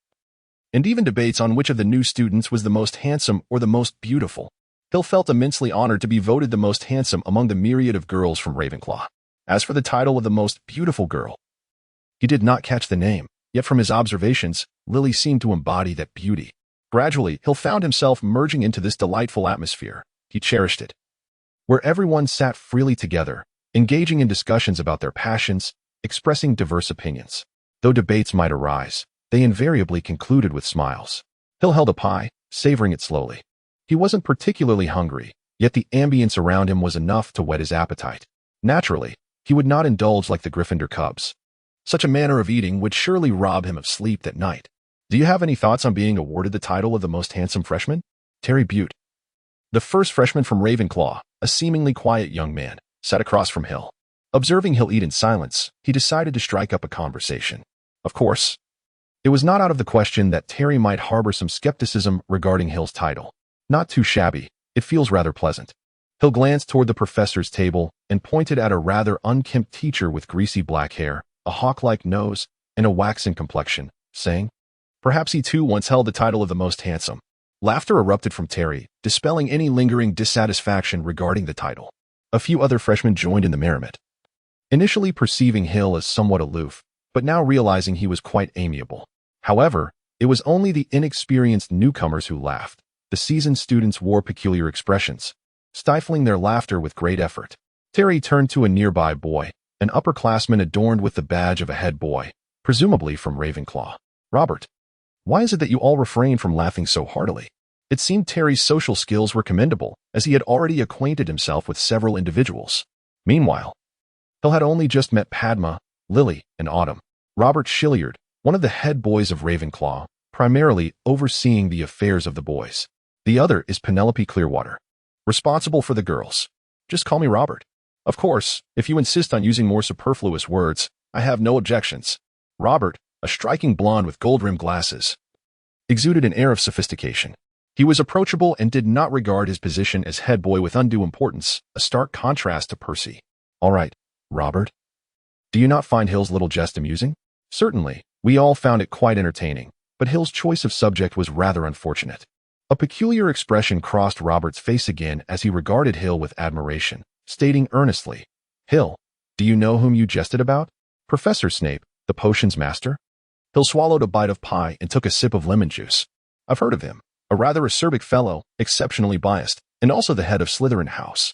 and even debates on which of the new students was the most handsome or the most beautiful. Hill felt immensely honored to be voted the most handsome among the myriad of girls from Ravenclaw. As for the title of the most beautiful girl, he did not catch the name, yet from his observations, Lily seemed to embody that beauty. Gradually, Hill found himself merging into this delightful atmosphere. He cherished it, where everyone sat freely together, engaging in discussions about their passions, expressing diverse opinions. Though debates might arise, they invariably concluded with smiles. Hill held a pie, savoring it slowly. He wasn't particularly hungry, yet the ambience around him was enough to whet his appetite. Naturally, he would not indulge like the Gryffindor cubs. Such a manner of eating would surely rob him of sleep that night. Do you have any thoughts on being awarded the title of the most handsome freshman? Terry Butte, the first freshman from Ravenclaw, a seemingly quiet young man, sat across from Hill. Observing Hill eat in silence, he decided to strike up a conversation. Of course, it was not out of the question that Terry might harbor some skepticism regarding Hill's title. Not too shabby, it feels rather pleasant. Hill glanced toward the professor's table and pointed at a rather unkempt teacher with greasy black hair, a hawk-like nose, and a waxen complexion, saying, "Perhaps he too once held the title of the most handsome." Laughter erupted from Terry, dispelling any lingering dissatisfaction regarding the title. A few other freshmen joined in the merriment, initially perceiving Hill as somewhat aloof, but now realizing he was quite amiable. However, it was only the inexperienced newcomers who laughed. The seasoned students wore peculiar expressions, stifling their laughter with great effort. Terry turned to a nearby boy, an upperclassman adorned with the badge of a head boy, presumably from Ravenclaw. "Robert, why is it that you all refrain from laughing so heartily?" It seemed Terry's social skills were commendable, as he had already acquainted himself with several individuals. Meanwhile, Hill had only just met Padma, Lily, and Autumn. Robert Shilliard, one of the head boys of Ravenclaw, primarily overseeing the affairs of the boys. The other is Penelope Clearwater, responsible for the girls. Just call me Robert. Of course, if you insist on using more superfluous words, I have no objections. Robert, a striking blonde with gold-rimmed glasses, exuded an air of sophistication. He was approachable and did not regard his position as head boy with undue importance, a stark contrast to Percy. "All right, Robert. Do you not find Hill's little jest amusing?" "Certainly, we all found it quite entertaining, but Hill's choice of subject was rather unfortunate." A peculiar expression crossed Robert's face again as he regarded Hill with admiration, stating earnestly, "Hill, do you know whom you jested about? Professor Snape, the potions master?" Hill swallowed a bite of pie and took a sip of lemon juice. "I've heard of him. A rather acerbic fellow, exceptionally biased, and also the head of Slytherin House."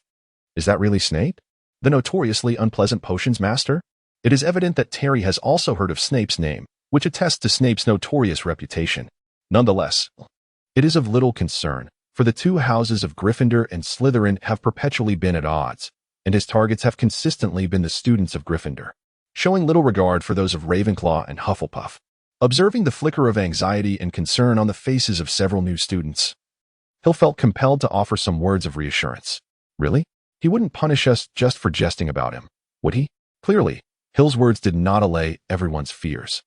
"Is that really Snape? The notoriously unpleasant potions master?" It is evident that Terry has also heard of Snape's name, which attests to Snape's notorious reputation. Nonetheless, it is of little concern, for the two houses of Gryffindor and Slytherin have perpetually been at odds, and his targets have consistently been the students of Gryffindor, showing little regard for those of Ravenclaw and Hufflepuff. Observing the flicker of anxiety and concern on the faces of several new students, Hill felt compelled to offer some words of reassurance. Really? He wouldn't punish us just for jesting about him, would he? Clearly, Hill's words did not allay everyone's fears.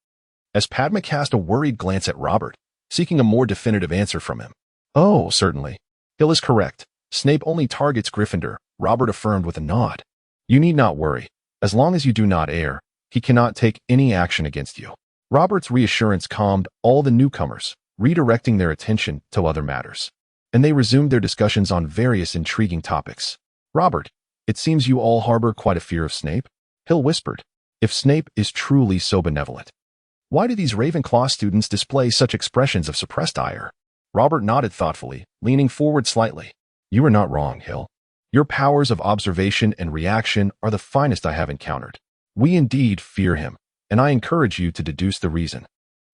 As Padma cast a worried glance at Robert, seeking a more definitive answer from him. "Oh, certainly. Hill is correct. Snape only targets Gryffindor," Robert affirmed with a nod. "You need not worry. As long as you do not err, he cannot take any action against you." Robert's reassurance calmed all the newcomers, redirecting their attention to other matters, and they resumed their discussions on various intriguing topics. "Robert, it seems you all harbor quite a fear of Snape," Hill whispered. "If Snape is truly so benevolent, why do these Ravenclaw students display such expressions of suppressed ire?" Robert nodded thoughtfully, leaning forward slightly. "You are not wrong, Hill. Your powers of observation and reaction are the finest I have encountered. We indeed fear him, and I encourage you to deduce the reason.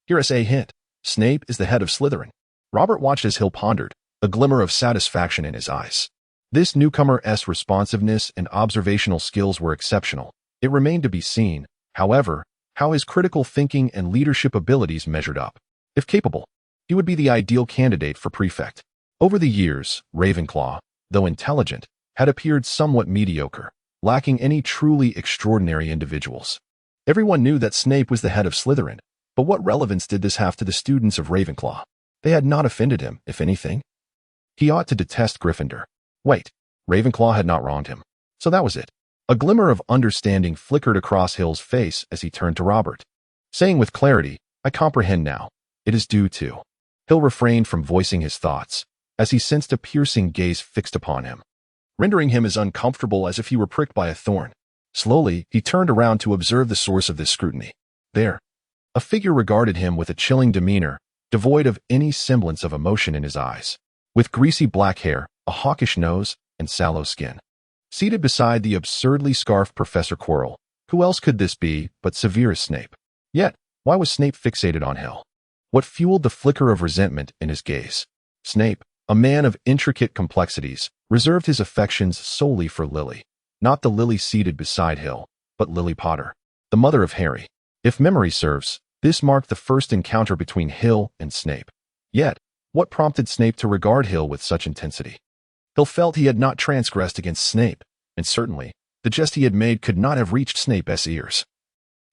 Here is a hint. Snape is the head of Slytherin." Robert watched as Hill pondered, a glimmer of satisfaction in his eyes. This newcomer's responsiveness and observational skills were exceptional. It remained to be seen, however, how his critical thinking and leadership abilities measured up. If capable, he would be the ideal candidate for prefect. Over the years, Ravenclaw, though intelligent, had appeared somewhat mediocre, lacking any truly extraordinary individuals. Everyone knew that Snape was the head of Slytherin, but what relevance did this have to the students of Ravenclaw? They had not offended him, if anything. He ought to detest Gryffindor. Wait, Ravenclaw had not wronged him. So that was it. A glimmer of understanding flickered across Hill's face as he turned to Robert, saying with clarity, "I comprehend now. It is due to..." Hill refrained from voicing his thoughts, as he sensed a piercing gaze fixed upon him, rendering him as uncomfortable as if he were pricked by a thorn. Slowly, he turned around to observe the source of this scrutiny. There, a figure regarded him with a chilling demeanor, devoid of any semblance of emotion in his eyes. With greasy black hair, a hawkish nose, and sallow skin. Seated beside the absurdly scarfed Professor Quirrell, who else could this be but Severus Snape? Yet, why was Snape fixated on Hill? What fueled the flicker of resentment in his gaze? Snape, a man of intricate complexities, reserved his affections solely for Lily. Not the Lily seated beside Hill, but Lily Potter, the mother of Harry. If memory serves, this marked the first encounter between Hill and Snape. Yet, what prompted Snape to regard Hill with such intensity? Hill felt he had not transgressed against Snape, and certainly, the jest he had made could not have reached Snape's ears.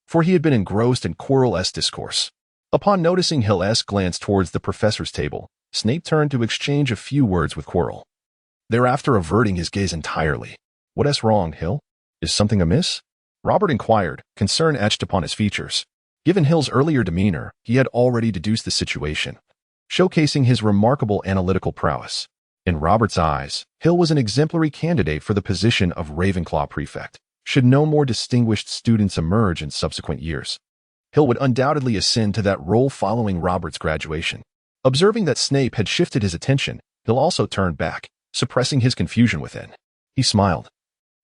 For he had been engrossed in Quirrell's discourse. Upon noticing Hill's glance towards the professor's table, Snape turned to exchange a few words with Quirrell, thereafter averting his gaze entirely. "What's wrong, Hill? Is something amiss?" Robert inquired, concern etched upon his features. Given Hill's earlier demeanor, he had already deduced the situation, showcasing his remarkable analytical prowess. In Robert's eyes, Hill was an exemplary candidate for the position of Ravenclaw prefect, should no more distinguished students emerge in subsequent years. Hill would undoubtedly ascend to that role following Robert's graduation. Observing that Snape had shifted his attention, Hill also turned back, suppressing his confusion within. He smiled,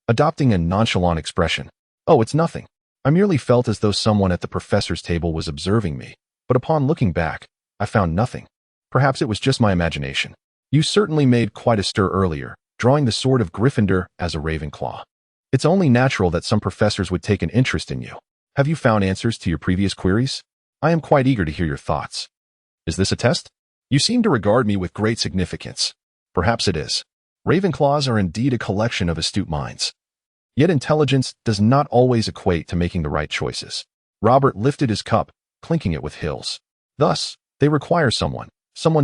adopting a nonchalant expression. "Oh, it's nothing. I merely felt as though someone at the professor's table was observing me, but upon looking back, I found nothing. Perhaps it was just my imagination. You certainly made quite a stir earlier, drawing the sword of Gryffindor as a Ravenclaw. It's only natural that some professors would take an interest in you. Have you found answers to your previous queries? I am quite eager to hear your thoughts. Is this a test? You seem to regard me with great significance. Perhaps it is. Ravenclaws are indeed a collection of astute minds. Yet intelligence does not always equate to making the right choices." Robert lifted his cup, clinking it with Hill's. "Thus, they require someone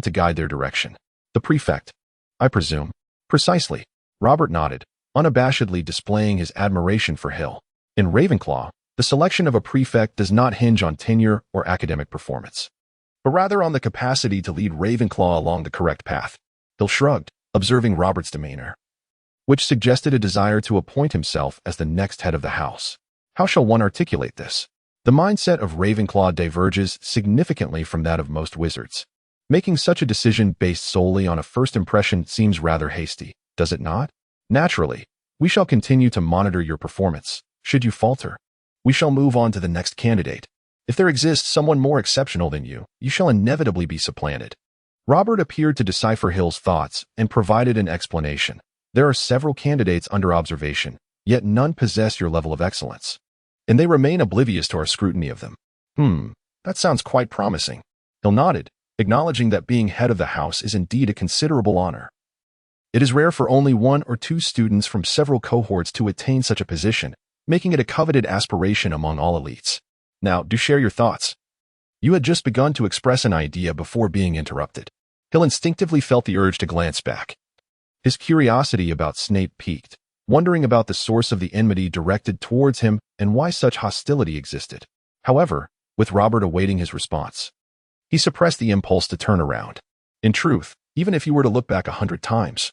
to guide their direction. The prefect, I presume." "Precisely." Robert nodded, unabashedly displaying his admiration for Hill. In Ravenclaw, the selection of a prefect does not hinge on tenure or academic performance, but rather on the capacity to lead Ravenclaw along the correct path. Hill shrugged, observing Robert's demeanor, which suggested a desire to appoint himself as the next head of the house. How shall one articulate this? The mindset of Ravenclaw diverges significantly from that of most wizards. Making such a decision based solely on a first impression seems rather hasty, does it not? Naturally, we shall continue to monitor your performance. Should you falter, we shall move on to the next candidate. If there exists someone more exceptional than you, you shall inevitably be supplanted. Robert appeared to decipher Hill's thoughts and provided an explanation. There are several candidates under observation, yet none possess your level of excellence, and they remain oblivious to our scrutiny of them. That sounds quite promising. Hill nodded, acknowledging that being head of the house is indeed a considerable honor. It is rare for only one or two students from several cohorts to attain such a position, making it a coveted aspiration among all elites. Now, do share your thoughts. You had just begun to express an idea before being interrupted. Hill instinctively felt the urge to glance back. His curiosity about Snape piqued, wondering about the source of the enmity directed towards him and why such hostility existed. However, with Robert awaiting his response, he suppressed the impulse to turn around. In truth, even if he were to look back 100 times,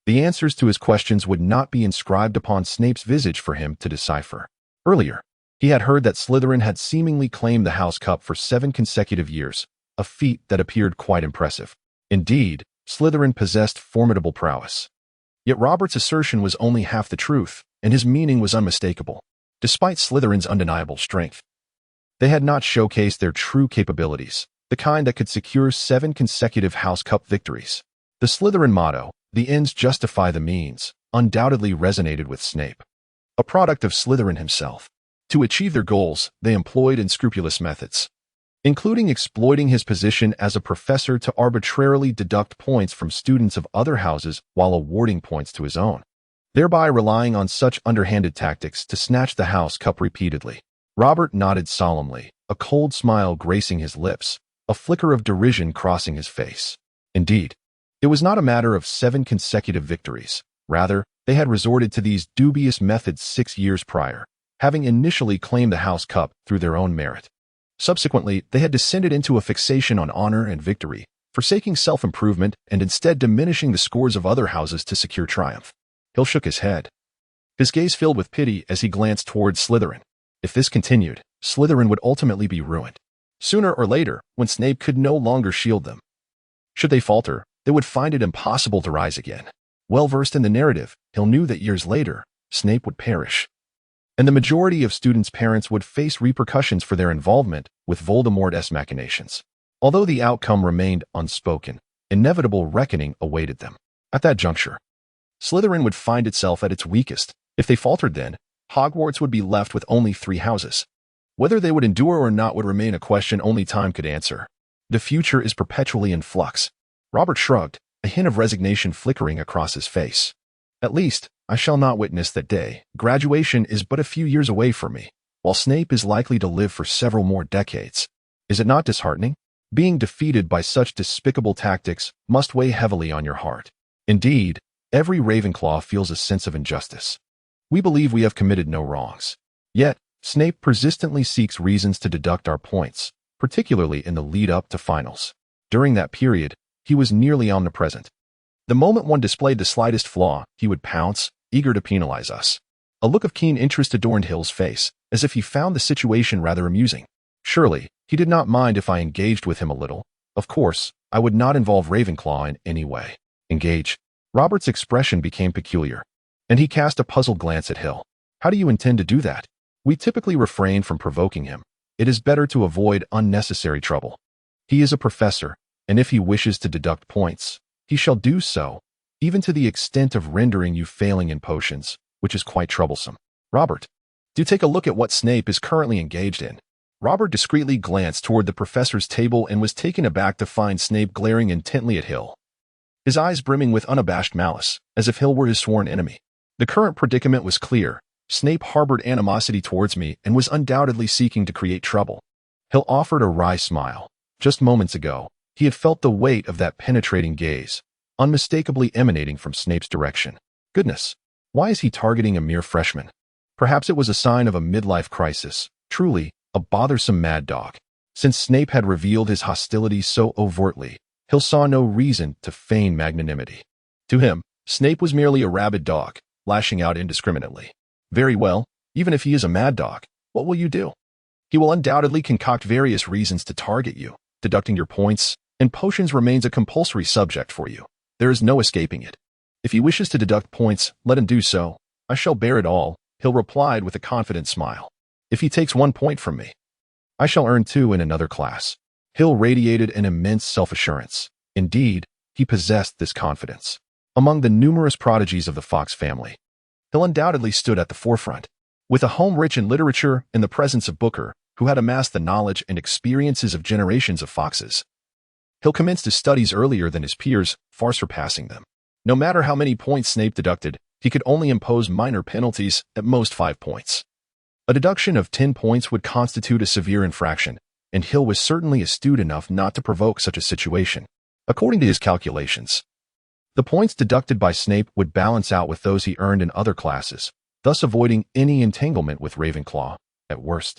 the answers to his questions would not be inscribed upon Snape's visage for him to decipher. Earlier, he had heard that Slytherin had seemingly claimed the House Cup for 7 consecutive years, a feat that appeared quite impressive. Indeed, Slytherin possessed formidable prowess. Yet Robert's assertion was only half the truth, and his meaning was unmistakable. Despite Slytherin's undeniable strength, they had not showcased their true capabilities, the kind that could secure 7 consecutive House Cup victories. The Slytherin motto, "The ends justify the means," undoubtedly resonated with Snape, a product of Slytherin himself. To achieve their goals, they employed unscrupulous methods, including exploiting his position as a professor to arbitrarily deduct points from students of other houses while awarding points to his own, thereby relying on such underhanded tactics to snatch the House Cup repeatedly. Robert nodded solemnly, a cold smile gracing his lips, a flicker of derision crossing his face. Indeed, it was not a matter of 7 consecutive victories. Rather, they had resorted to these dubious methods 6 years prior, having initially claimed the House Cup through their own merit. Subsequently, they had descended into a fixation on honor and victory, forsaking self-improvement and instead diminishing the scores of other houses to secure triumph. Hill shook his head. His gaze filled with pity as he glanced towards Slytherin. If this continued, Slytherin would ultimately be ruined. Sooner or later, when Snape could no longer shield them. Should they falter, they would find it impossible to rise again. Well-versed in the narrative, Hill knew that years later, Snape would perish. And the majority of students' parents would face repercussions for their involvement with Voldemort's machinations. Although the outcome remained unspoken, inevitable reckoning awaited them. At that juncture, Slytherin would find itself at its weakest. If they faltered then, Hogwarts would be left with only 3 houses. Whether they would endure or not would remain a question only time could answer. The future is perpetually in flux. Robert shrugged, a hint of resignation flickering across his face. At least, I shall not witness that day. Graduation is but a few years away from me, while Snape is likely to live for several more decades. Is it not disheartening? Being defeated by such despicable tactics must weigh heavily on your heart. Indeed, every Ravenclaw feels a sense of injustice. We believe we have committed no wrongs. Yet, Snape persistently seeks reasons to deduct our points, particularly in the lead-up to finals. During that period, he was nearly omnipresent. The moment one displayed the slightest flaw, he would pounce, eager to penalize us. A look of keen interest adorned Hill's face, as if he found the situation rather amusing. Surely, he did not mind if I engaged with him a little. Of course, I would not involve Ravenclaw in any way. Engage? Robert's expression became peculiar, and he cast a puzzled glance at Hill. How do you intend to do that? We typically refrain from provoking him. It is better to avoid unnecessary trouble. He is a professor, and if he wishes to deduct points, he shall do so, even to the extent of rendering you failing in potions, which is quite troublesome. Robert, do take a look at what Snape is currently engaged in. Robert discreetly glanced toward the professor's table and was taken aback to find Snape glaring intently at Hill, his eyes brimming with unabashed malice, as if Hill were his sworn enemy. The current predicament was clear. Snape harbored animosity towards me and was undoubtedly seeking to create trouble. Hill offered a wry smile. Just moments ago, he had felt the weight of that penetrating gaze, unmistakably emanating from Snape's direction. Goodness, why is he targeting a mere freshman? Perhaps it was a sign of a midlife crisis, truly, a bothersome mad dog. Since Snape had revealed his hostility so overtly, Hill saw no reason to feign magnanimity. To him, Snape was merely a rabid dog, lashing out indiscriminately. Very well, even if he is a mad dog, what will you do? He will undoubtedly concoct various reasons to target you. Deducting your points and potions remains a compulsory subject for you. There is no escaping it. If he wishes to deduct points, let him do so. I shall bear it all, Hill replied with a confident smile. If he takes 1 point from me, I shall earn 2 in another class. Hill radiated an immense self-assurance. Indeed, he possessed this confidence. Among the numerous prodigies of the Fox family, Hill undoubtedly stood at the forefront. With a home rich in literature and the presence of Booker, who had amassed the knowledge and experiences of generations of Foxes, Hill commenced his studies earlier than his peers, far surpassing them. No matter how many points Snape deducted, he could only impose minor penalties, at most 5 points. A deduction of 10 points would constitute a severe infraction, and Hill was certainly astute enough not to provoke such a situation. According to his calculations, the points deducted by Snape would balance out with those he earned in other classes, thus avoiding any entanglement with Ravenclaw, at worst.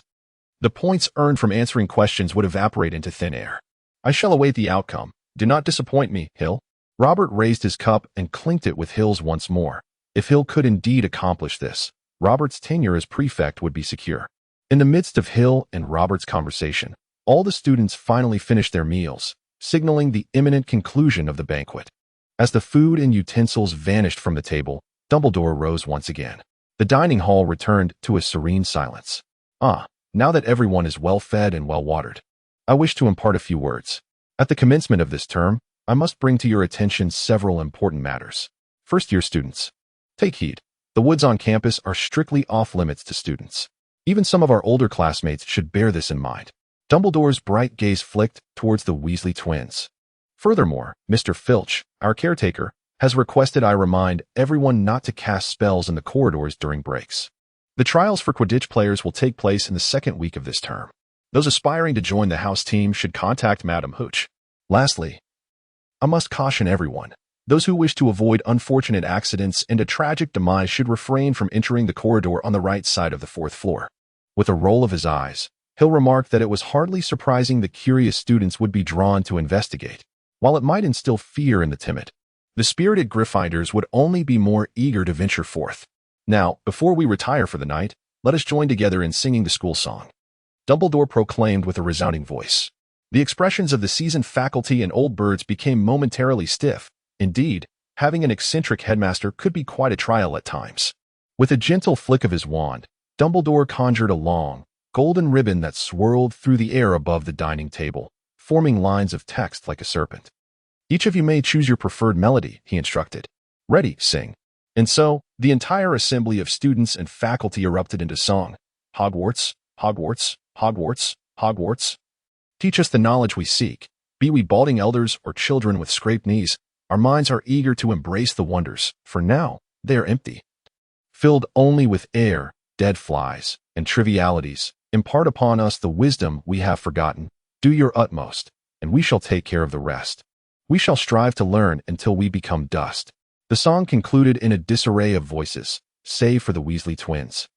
The points earned from answering questions would evaporate into thin air. I shall await the outcome. Do not disappoint me, Hill. Robert raised his cup and clinked it with Hill's once more. If Hill could indeed accomplish this, Robert's tenure as prefect would be secure. In the midst of Hill and Robert's conversation, all the students finally finished their meals, signaling the imminent conclusion of the banquet. As the food and utensils vanished from the table, Dumbledore rose once again. The dining hall returned to a serene silence. Now that everyone is well-fed and well-watered, I wish to impart a few words. At the commencement of this term, I must bring to your attention several important matters. First-year students, take heed. The woods on campus are strictly off-limits to students. Even some of our older classmates should bear this in mind. Dumbledore's bright gaze flicked towards the Weasley twins. Furthermore, Mr. Filch, our caretaker, has requested I remind everyone not to cast spells in the corridors during breaks. The trials for Quidditch players will take place in the second week of this term. Those aspiring to join the house team should contact Madam Hooch. Lastly, I must caution everyone. Those who wish to avoid unfortunate accidents and a tragic demise should refrain from entering the corridor on the right side of the 4th floor. With a roll of his eyes, Hill remarked that it was hardly surprising the curious students would be drawn to investigate. While it might instill fear in the timid, the spirited Gryffindors would only be more eager to venture forth. Now, before we retire for the night, let us join together in singing the school song. Dumbledore proclaimed with a resounding voice. The expressions of the seasoned faculty and old birds became momentarily stiff. Indeed, having an eccentric headmaster could be quite a trial at times. With a gentle flick of his wand, Dumbledore conjured a long, golden ribbon that swirled through the air above the dining table, forming lines of text like a serpent. Each of you may choose your preferred melody, he instructed. Ready, sing. And so, the entire assembly of students and faculty erupted into song. Hogwarts, Hogwarts, Hogwarts, Hogwarts. Teach us the knowledge we seek. Be we balding elders or children with scraped knees, our minds are eager to embrace the wonders, for now, they are empty. Filled only with air, dead flies, and trivialities, impart upon us the wisdom we have forgotten. Do your utmost, and we shall take care of the rest. We shall strive to learn until we become dust. The song concluded in a disarray of voices, save for the Weasley twins,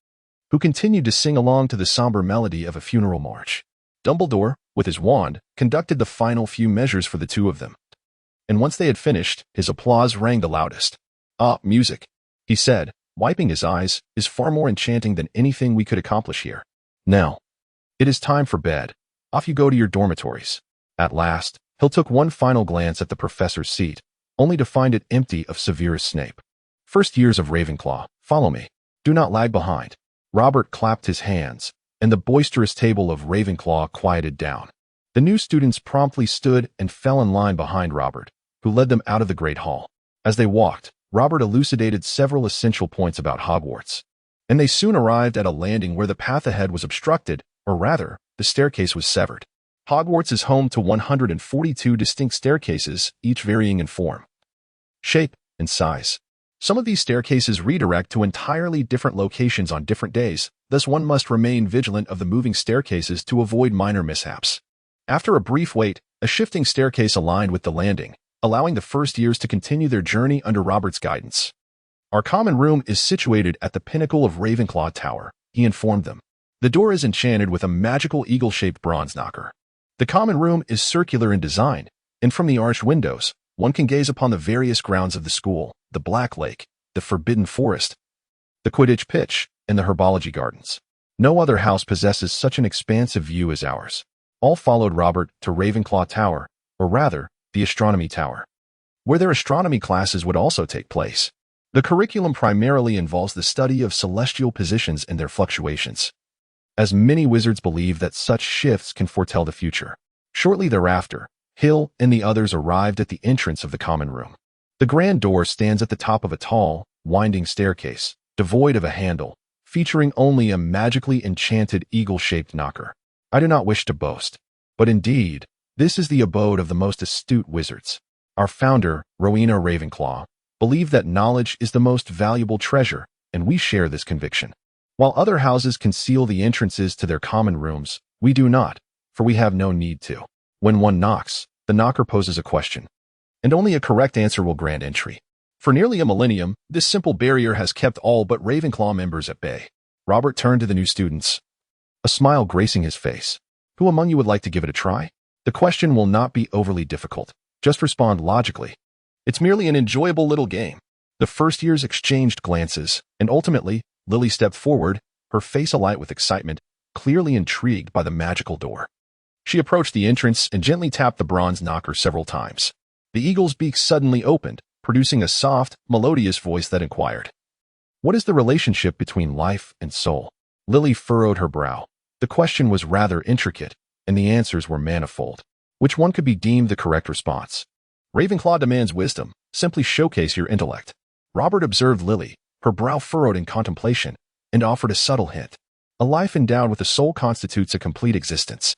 who continued to sing along to the somber melody of a funeral march. Dumbledore, with his wand, conducted the final few measures for the two of them. And once they had finished, his applause rang the loudest. Ah, music, he said, wiping his eyes, is far more enchanting than anything we could accomplish here. Now, it is time for bed. Off you go to your dormitories. At last, Hill took one final glance at the professor's seat, only to find it empty of Severus Snape. First years of Ravenclaw, follow me. Do not lag behind. Robert clapped his hands, and the boisterous table of Ravenclaw quieted down. The new students promptly stood and fell in line behind Robert, who led them out of the great hall. As they walked, Robert elucidated several essential points about Hogwarts, and they soon arrived at a landing where the path ahead was obstructed, or rather, the staircase was severed. Hogwarts is home to 142 distinct staircases, each varying in form, shape, and size. Some of these staircases redirect to entirely different locations on different days, thus one must remain vigilant of the moving staircases to avoid minor mishaps. After a brief wait, a shifting staircase aligned with the landing, allowing the first years to continue their journey under Robert's guidance. Our common room is situated at the pinnacle of Ravenclaw Tower, he informed them. The door is enchanted with a magical eagle-shaped bronze knocker. The common room is circular in design, and from the arched windows, one can gaze upon the various grounds of the school, the Black Lake, the Forbidden Forest, the Quidditch pitch, and the Herbology Gardens. No other house possesses such an expansive view as ours. All followed Robert to Ravenclaw Tower, or rather, the Astronomy Tower, where their astronomy classes would also take place. The curriculum primarily involves the study of celestial positions and their fluctuations, as many wizards believe that such shifts can foretell the future. Shortly thereafter, Hill and the others arrived at the entrance of the common room. The grand door stands at the top of a tall, winding staircase, devoid of a handle, featuring only a magically enchanted eagle-shaped knocker. I do not wish to boast, but indeed, this is the abode of the most astute wizards. Our founder, Rowena Ravenclaw, believed that knowledge is the most valuable treasure, and we share this conviction. While other houses conceal the entrances to their common rooms, we do not, for we have no need to. When one knocks, the knocker poses a question, and only a correct answer will grant entry. For nearly a millennium, this simple barrier has kept all but Ravenclaw members at bay. Robert turned to the new students, a smile gracing his face. Who among you would like to give it a try? The question will not be overly difficult. Just respond logically. It's merely an enjoyable little game. The first years exchanged glances, and ultimately, Lily stepped forward, her face alight with excitement, clearly intrigued by the magical door. She approached the entrance and gently tapped the bronze knocker several times. The eagle's beak suddenly opened, producing a soft, melodious voice that inquired, "What is the relationship between life and soul?" Lily furrowed her brow. The question was rather intricate, and the answers were manifold. Which one could be deemed the correct response? Ravenclaw demands wisdom. Simply showcase your intellect. Robert observed Lily, her brow furrowed in contemplation, and offered a subtle hint. A life endowed with a soul constitutes a complete existence.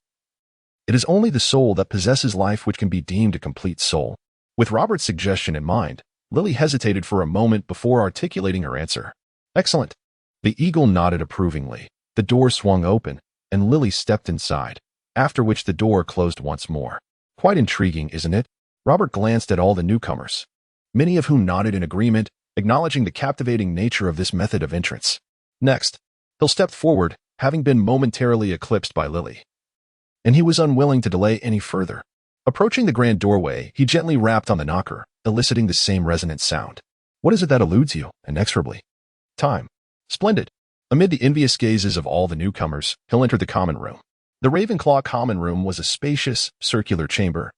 It is only the soul that possesses life which can be deemed a complete soul. With Robert's suggestion in mind, Lily hesitated for a moment before articulating her answer. Excellent. The eagle nodded approvingly. The door swung open, and Lily stepped inside, after which the door closed once more. Quite intriguing, isn't it? Robert glanced at all the newcomers, many of whom nodded in agreement, acknowledging the captivating nature of this method of entrance. Next, Hill stepped forward, having been momentarily eclipsed by Lily, and he was unwilling to delay any further. Approaching the grand doorway, he gently rapped on the knocker, eliciting the same resonant sound. What is it that eludes you, inexorably? Time. Splendid. Amid the envious gazes of all the newcomers, Hill entered the common room. The Ravenclaw common room was a spacious, circular chamber,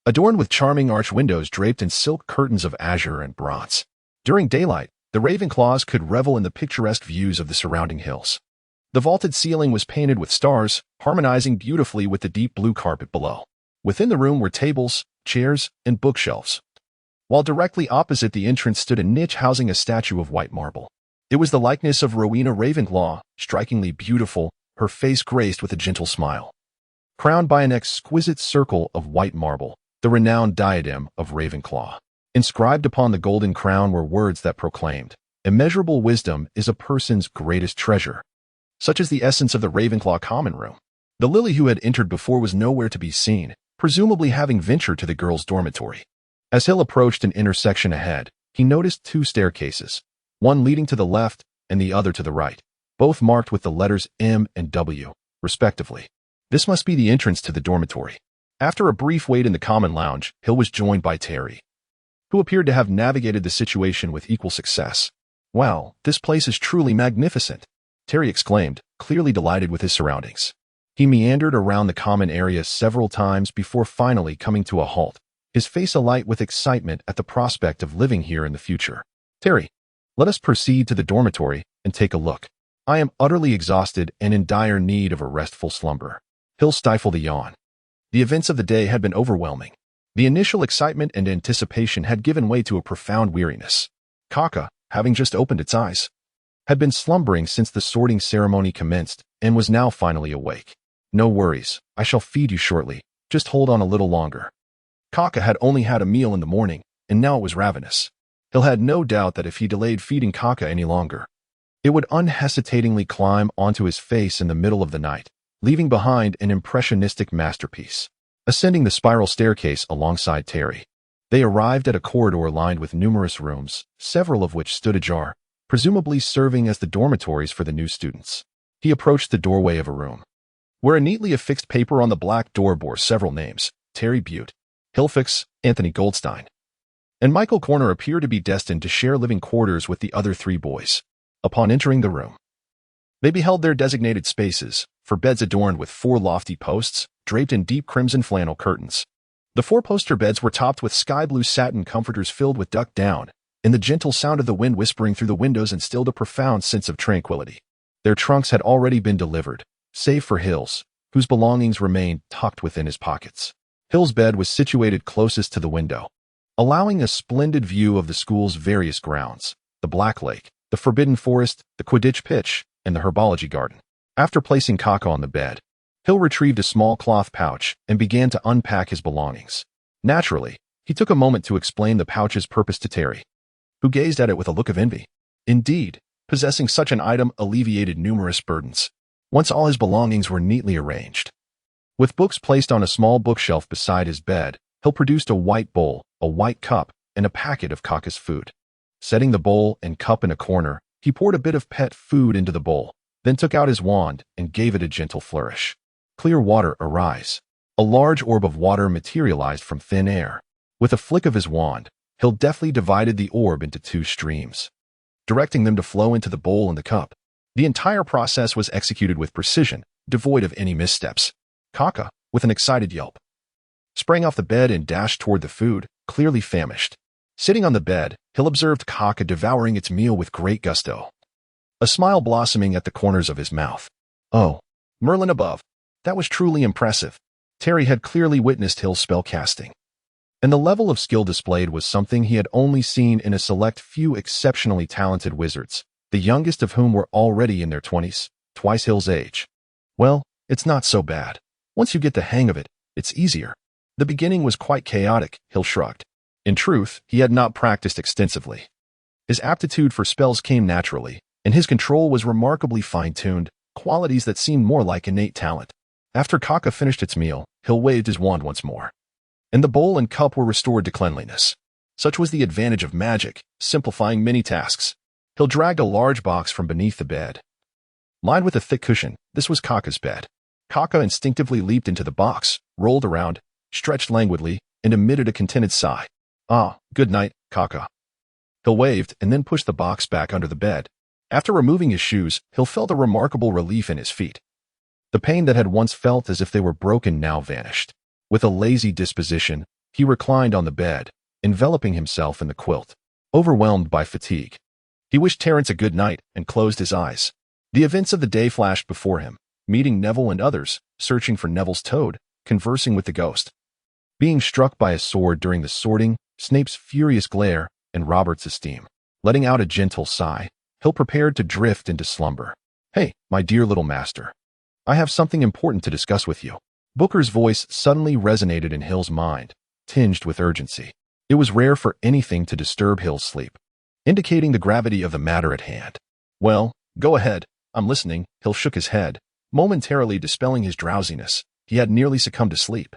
adorned with charming arched windows draped in silk curtains of azure and bronze. During daylight, the Ravenclaws could revel in the picturesque views of the surrounding hills. The vaulted ceiling was painted with stars, harmonizing beautifully with the deep blue carpet below. Within the room were tables, chairs, and bookshelves, while directly opposite the entrance stood a niche housing a statue of white marble. It was the likeness of Rowena Ravenclaw, strikingly beautiful, her face graced with a gentle smile. Crowned by an exquisite circle of white marble, the renowned diadem of Ravenclaw. Inscribed upon the golden crown were words that proclaimed, "Immeasurable wisdom is a person's greatest treasure." Such is the essence of the Ravenclaw common room. The Lily who had entered before was nowhere to be seen, presumably having ventured to the girls' dormitory. As Hill approached an intersection ahead, he noticed two staircases, one leading to the left and the other to the right, both marked with the letters M and W, respectively. This must be the entrance to the dormitory. After a brief wait in the common lounge, Hill was joined by Terry, who appeared to have navigated the situation with equal success. "Wow, this place is truly magnificent," Terry exclaimed, clearly delighted with his surroundings. He meandered around the common area several times before finally coming to a halt, his face alight with excitement at the prospect of living here in the future. "Terry, let us proceed to the dormitory and take a look. I am utterly exhausted and in dire need of a restful slumber." Hill stifled a yawn. The events of the day had been overwhelming. The initial excitement and anticipation had given way to a profound weariness. Kaka, having just opened its eyes, had been slumbering since the sorting ceremony commenced and was now finally awake. "No worries, I shall feed you shortly. Just hold on a little longer." Kaka had only had a meal in the morning, and now it was ravenous. Hill had no doubt that if he delayed feeding Kaka any longer, it would unhesitatingly climb onto his face in the middle of the night, leaving behind an impressionistic masterpiece. Ascending the spiral staircase alongside Terry, they arrived at a corridor lined with numerous rooms, several of which stood ajar, presumably serving as the dormitories for the new students. He approached the doorway of a room, where a neatly affixed paper on the black door bore several names: Terry Butte, Hilfix, Anthony Goldstein, and Michael Corner appeared to be destined to share living quarters with the other three boys. Upon entering the room, they beheld their designated spaces, for beds adorned with four lofty posts, draped in deep crimson flannel curtains. The four-poster beds were topped with sky-blue satin comforters filled with duck down, and the gentle sound of the wind whispering through the windows instilled a profound sense of tranquility. Their trunks had already been delivered, save for Hill's, whose belongings remained tucked within his pockets. Hill's bed was situated closest to the window, allowing a splendid view of the school's various grounds: the Black Lake, the Forbidden Forest, the Quidditch pitch, and the Herbology Garden. After placing Kaka on the bed, Hill retrieved a small cloth pouch and began to unpack his belongings. Naturally, he took a moment to explain the pouch's purpose to Terry, who gazed at it with a look of envy. Indeed, possessing such an item alleviated numerous burdens. Once all his belongings were neatly arranged, with books placed on a small bookshelf beside his bed, Hill produced a white bowl, a white cup, and a packet of Kaka's food. Setting the bowl and cup in a corner, he poured a bit of pet food into the bowl, then took out his wand and gave it a gentle flourish. Clear water, arise. A large orb of water materialized from thin air. With a flick of his wand, Hill deftly divided the orb into two streams, directing them to flow into the bowl and the cup. The entire process was executed with precision, devoid of any missteps. Kaka, with an excited yelp, sprang off the bed and dashed toward the food, clearly famished. Sitting on the bed, Hill observed Kaka devouring its meal with great gusto, a smile blossoming at the corners of his mouth. "Oh, Merlin above, that was truly impressive." Terry had clearly witnessed Hill's spell casting, and the level of skill displayed was something he had only seen in a select few exceptionally talented wizards, the youngest of whom were already in their 20s, twice Hill's age. "Well, it's not so bad. Once you get the hang of it, it's easier." The beginning was quite chaotic, Hill shrugged. In truth, he had not practiced extensively. His aptitude for spells came naturally, and his control was remarkably fine-tuned, qualities that seemed more like innate talent. After Kaka finished its meal, Hill waved his wand once more, and the bowl and cup were restored to cleanliness. Such was the advantage of magic, simplifying many tasks. Hill dragged a large box from beneath the bed. Lined with a thick cushion, this was Kaka's bed. Kaka instinctively leaped into the box, rolled around, stretched languidly, and emitted a contented sigh. "Ah, good night, Kaka." Hill waved and then pushed the box back under the bed. After removing his shoes, Hill felt a remarkable relief in his feet. The pain that had once felt as if they were broken now vanished. With a lazy disposition, he reclined on the bed, enveloping himself in the quilt, overwhelmed by fatigue. He wished Terence a good night and closed his eyes. The events of the day flashed before him, meeting Neville and others, searching for Neville's toad, conversing with the ghost, being struck by a sword during the sorting, Snape's furious glare, and Robert's esteem. Letting out a gentle sigh, Hill prepared to drift into slumber. "Hey, my dear little master. I have something important to discuss with you." Booker's voice suddenly resonated in Hill's mind, tinged with urgency. It was rare for anything to disturb Hill's sleep, indicating the gravity of the matter at hand. "Well, go ahead. I'm listening." Hill shook his head, momentarily dispelling his drowsiness. He had nearly succumbed to sleep.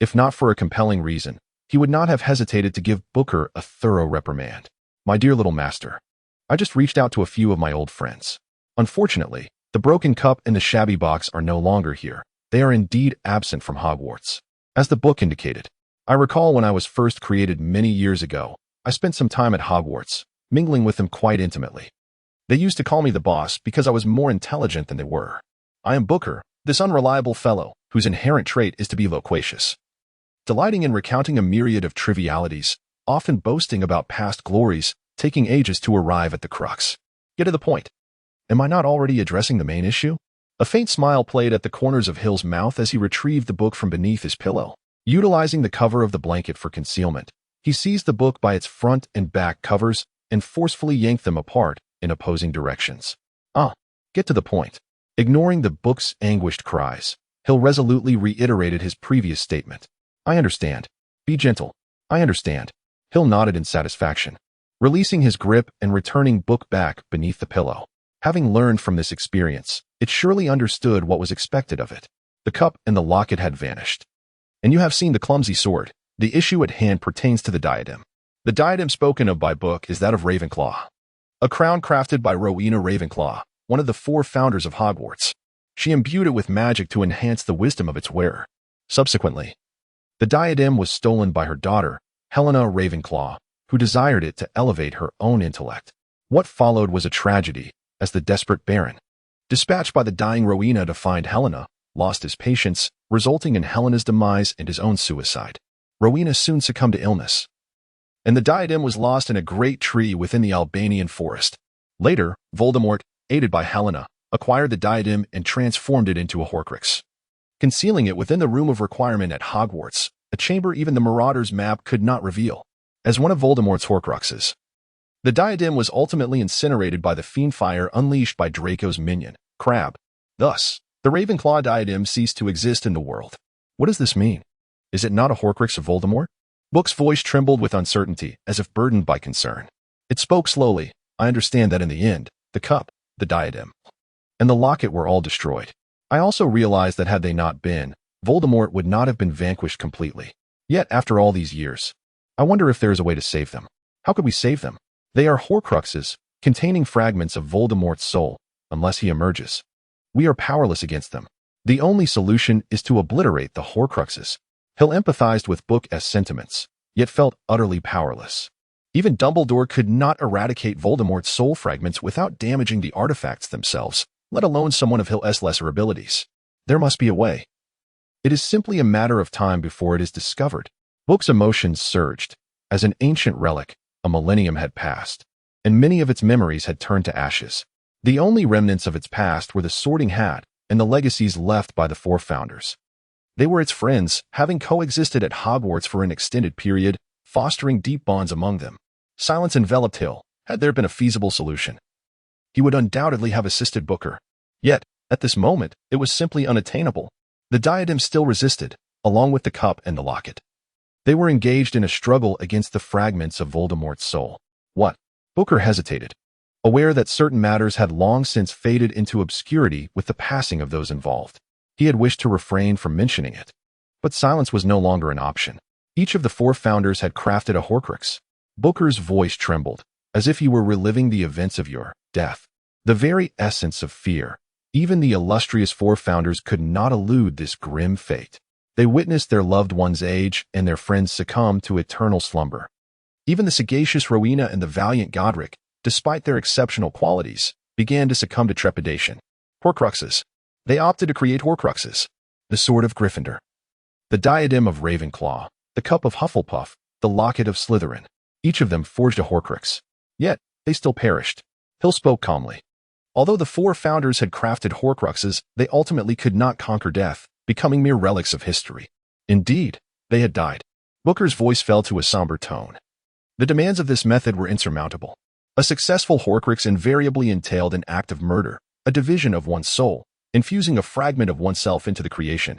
If not for a compelling reason, he would not have hesitated to give Booker a thorough reprimand. "My dear little master, I just reached out to a few of my old friends. Unfortunately, the broken cup and the shabby box are no longer here. They are indeed absent from Hogwarts. As the book indicated, I recall when I was first created many years ago, I spent some time at Hogwarts, mingling with them quite intimately. They used to call me the boss because I was more intelligent than they were. I am Booker, this unreliable fellow, whose inherent trait is to be loquacious, delighting in recounting a myriad of trivialities, often boasting about past glories, taking ages to arrive at the crux. Get to the point. Am I not already addressing the main issue?" A faint smile played at the corners of Hill's mouth as he retrieved the book from beneath his pillow. Utilizing the cover of the blanket for concealment, he seized the book by its front and back covers and forcefully yanked them apart in opposing directions. Get to the point." Ignoring the book's anguished cries, Hill resolutely reiterated his previous statement. "I understand. Be gentle. I understand." Hill nodded in satisfaction, releasing his grip and returning book back beneath the pillow. Having learned from this experience, it surely understood what was expected of it. The cup and the locket had vanished. And you have seen the clumsy sword. The issue at hand pertains to the diadem. The diadem spoken of by Book is that of Ravenclaw. A crown crafted by Rowena Ravenclaw, one of the 4 founders of Hogwarts. She imbued it with magic to enhance the wisdom of its wearer. Subsequently, the diadem was stolen by her daughter, Helena Ravenclaw, who desired it to elevate her own intellect. What followed was a tragedy, as the desperate Baron, dispatched by the dying Rowena to find Helena, lost his patience, resulting in Helena's demise and his own suicide. Rowena soon succumbed to illness, and the diadem was lost in a great tree within the Albanian forest. Later, Voldemort, aided by Helena, acquired the diadem and transformed it into a Horcrux, concealing it within the Room of Requirement at Hogwarts, a chamber even the Marauder's map could not reveal. As one of Voldemort's Horcruxes, the diadem was ultimately incinerated by the fiend fire unleashed by Draco's minion, Crabbe. Thus, the Ravenclaw diadem ceased to exist in the world. What does this mean? Is it not a Horcrux of Voldemort? Book's voice trembled with uncertainty, as if burdened by concern. It spoke slowly. "I understand that in the end, the cup, the diadem, and the locket were all destroyed. I also realized that had they not been, Voldemort would not have been vanquished completely. Yet, after all these years, I wonder if there is a way to save them. How could we save them? They are Horcruxes, containing fragments of Voldemort's soul, unless he emerges. We are powerless against them. The only solution is to obliterate the Horcruxes." Hill empathized with Book's sentiments, yet felt utterly powerless. Even Dumbledore could not eradicate Voldemort's soul fragments without damaging the artifacts themselves, let alone someone of Hill's lesser abilities. There must be a way. It is simply a matter of time before it is discovered. Book's emotions surged. As an ancient relic, a millennium had passed, and many of its memories had turned to ashes. The only remnants of its past were the Sorting Hat and the legacies left by the 4 founders. They were its friends, having coexisted at Hogwarts for an extended period, fostering deep bonds among them. Silence enveloped Hill. Had there been a feasible solution, he would undoubtedly have assisted Booker. Yet, at this moment, it was simply unattainable. The diadem still resisted, along with the cup and the locket. They were engaged in a struggle against the fragments of Voldemort's soul. What? Booker hesitated, aware that certain matters had long since faded into obscurity with the passing of those involved. He had wished to refrain from mentioning it, but silence was no longer an option. Each of the 4 founders had crafted a Horcrux. Booker's voice trembled, as if he were reliving the events of your death. The very essence of fear. Even the illustrious 4 founders could not elude this grim fate. They witnessed their loved ones age and their friends succumb to eternal slumber. Even the sagacious Rowena and the valiant Godric, despite their exceptional qualities, began to succumb to trepidation. Horcruxes. They opted to create Horcruxes. The Sword of Gryffindor, the Diadem of Ravenclaw, the Cup of Hufflepuff, the Locket of Slytherin. Each of them forged a Horcrux. Yet, they still perished. Hill spoke calmly. Although the four founders had crafted Horcruxes, they ultimately could not conquer death, becoming mere relics of history. Indeed, they had died. Booker's voice fell to a somber tone. The demands of this method were insurmountable. A successful Horcrux invariably entailed an act of murder, a division of one's soul, infusing a fragment of oneself into the creation,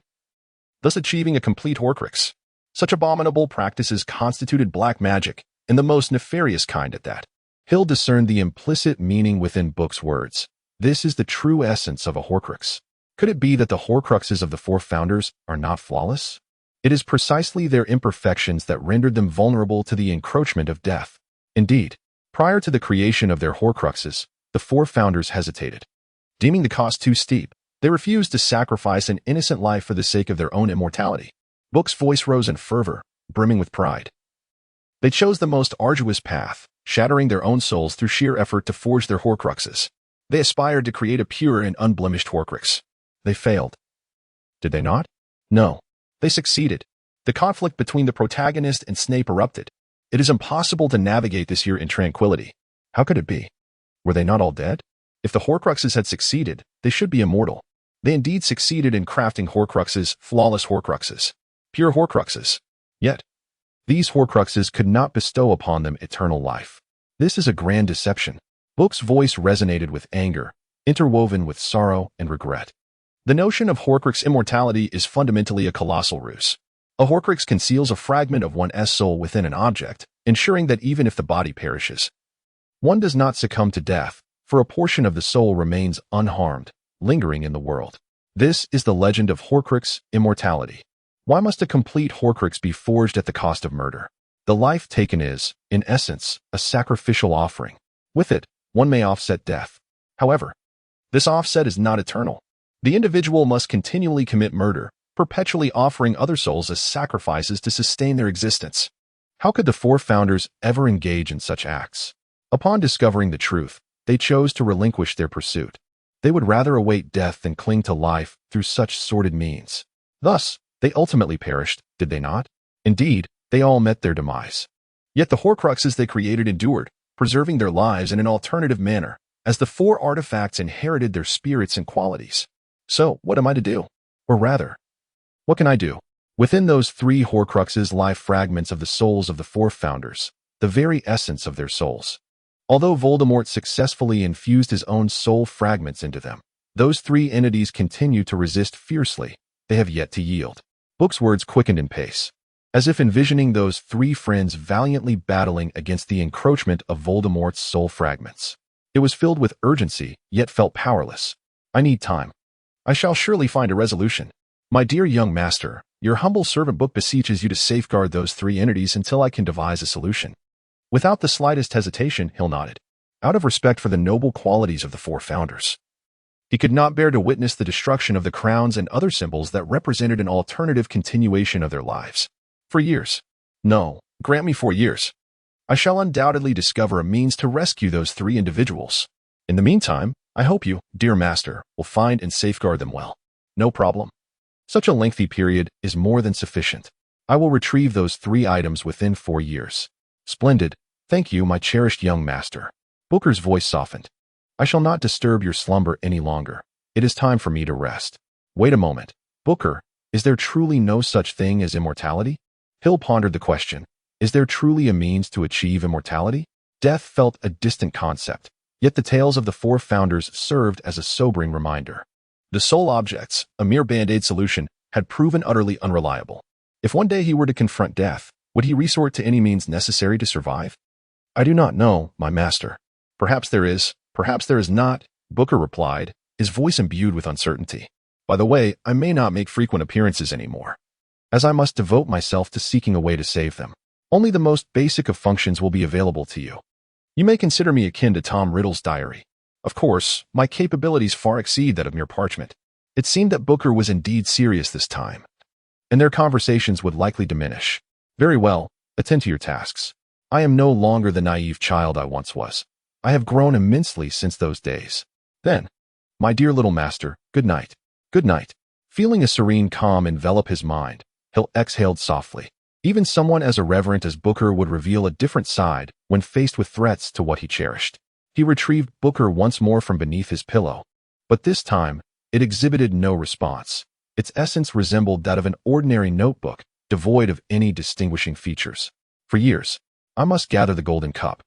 thus achieving a complete Horcrux. Such abominable practices constituted black magic, and the most nefarious kind at that. Hill discerned the implicit meaning within Book's words. This is the true essence of a Horcrux. Could it be that the Horcruxes of the four founders are not flawless? It is precisely their imperfections that rendered them vulnerable to the encroachment of death. Indeed, prior to the creation of their Horcruxes, the four founders hesitated. Deeming the cost too steep, they refused to sacrifice an innocent life for the sake of their own immortality. Book's voice rose in fervor, brimming with pride. They chose the most arduous path, shattering their own souls through sheer effort to forge their Horcruxes. They aspired to create a pure and unblemished Horcrux. They failed. Did they not? No. They succeeded. The conflict between the protagonist and Snape erupted. It is impossible to navigate this year in tranquility. How could it be? Were they not all dead? If the Horcruxes had succeeded, they should be immortal. They indeed succeeded in crafting Horcruxes, flawless Horcruxes, pure Horcruxes. Yet, these Horcruxes could not bestow upon them eternal life. This is a grand deception. Book's voice resonated with anger, interwoven with sorrow and regret. The notion of Horcrux immortality is fundamentally a colossal ruse. A Horcrux conceals a fragment of one's soul within an object, ensuring that even if the body perishes, one does not succumb to death, for a portion of the soul remains unharmed, lingering in the world. This is the legend of Horcrux immortality. Why must a complete Horcrux be forged at the cost of murder? The life taken is, in essence, a sacrificial offering. With it, one may offset death. However, this offset is not eternal. The individual must continually commit murder, perpetually offering other souls as sacrifices to sustain their existence. How could the four founders ever engage in such acts? Upon discovering the truth, they chose to relinquish their pursuit. They would rather await death than cling to life through such sordid means. Thus, they ultimately perished, did they not? Indeed, they all met their demise. Yet the Horcruxes they created endured, preserving their lives in an alternative manner, as the four artifacts inherited their spirits and qualities. So, what am I to do? Or rather, what can I do? Within those three Horcruxes lie fragments of the souls of the four founders, the very essence of their souls. Although Voldemort successfully infused his own soul fragments into them, those three entities continue to resist fiercely. They have yet to yield. Book's words quickened in pace, as if envisioning those three friends valiantly battling against the encroachment of Voldemort's soul fragments. It was filled with urgency, yet felt powerless. I need time. I shall surely find a resolution. My dear young master, your humble servant Book beseeches you to safeguard those three entities until I can devise a solution. Without the slightest hesitation, Hill nodded, out of respect for the noble qualities of the four founders. He could not bear to witness the destruction of the crowns and other symbols that represented an alternative continuation of their lives. For years. No, grant me 4 years. I shall undoubtedly discover a means to rescue those three individuals. In the meantime, I hope you, dear master, will find and safeguard them well. No problem. Such a lengthy period is more than sufficient. I will retrieve those three items within 4 years. Splendid. Thank you, my cherished young master. Booker's voice softened. I shall not disturb your slumber any longer. It is time for me to rest. Wait a moment. Booker, is there truly no such thing as immortality? Hill pondered the question. Is there truly a means to achieve immortality? Death felt a distant concept, yet the tales of the four founders served as a sobering reminder. The soul objects, a mere band-aid solution, had proven utterly unreliable. If one day he were to confront death, would he resort to any means necessary to survive? I do not know, my master. Perhaps there is not, Booker replied, his voice imbued with uncertainty. By the way, I may not make frequent appearances anymore, as I must devote myself to seeking a way to save them. Only the most basic of functions will be available to you. You may consider me akin to Tom Riddle's diary. Of course, my capabilities far exceed that of mere parchment. It seemed that Booker was indeed serious this time. and their conversations would likely diminish. Very well, attend to your tasks. I am no longer the naive child I once was. I have grown immensely since those days. Then, my dear little master, good night. Good night. Feeling a serene calm envelop his mind, Hill exhaled softly. Even someone as irreverent as Booker would reveal a different side when faced with threats to what he cherished. He retrieved Booker once more from beneath his pillow, but this time, it exhibited no response. Its essence resembled that of an ordinary notebook, devoid of any distinguishing features. For years, I must gather the golden cup,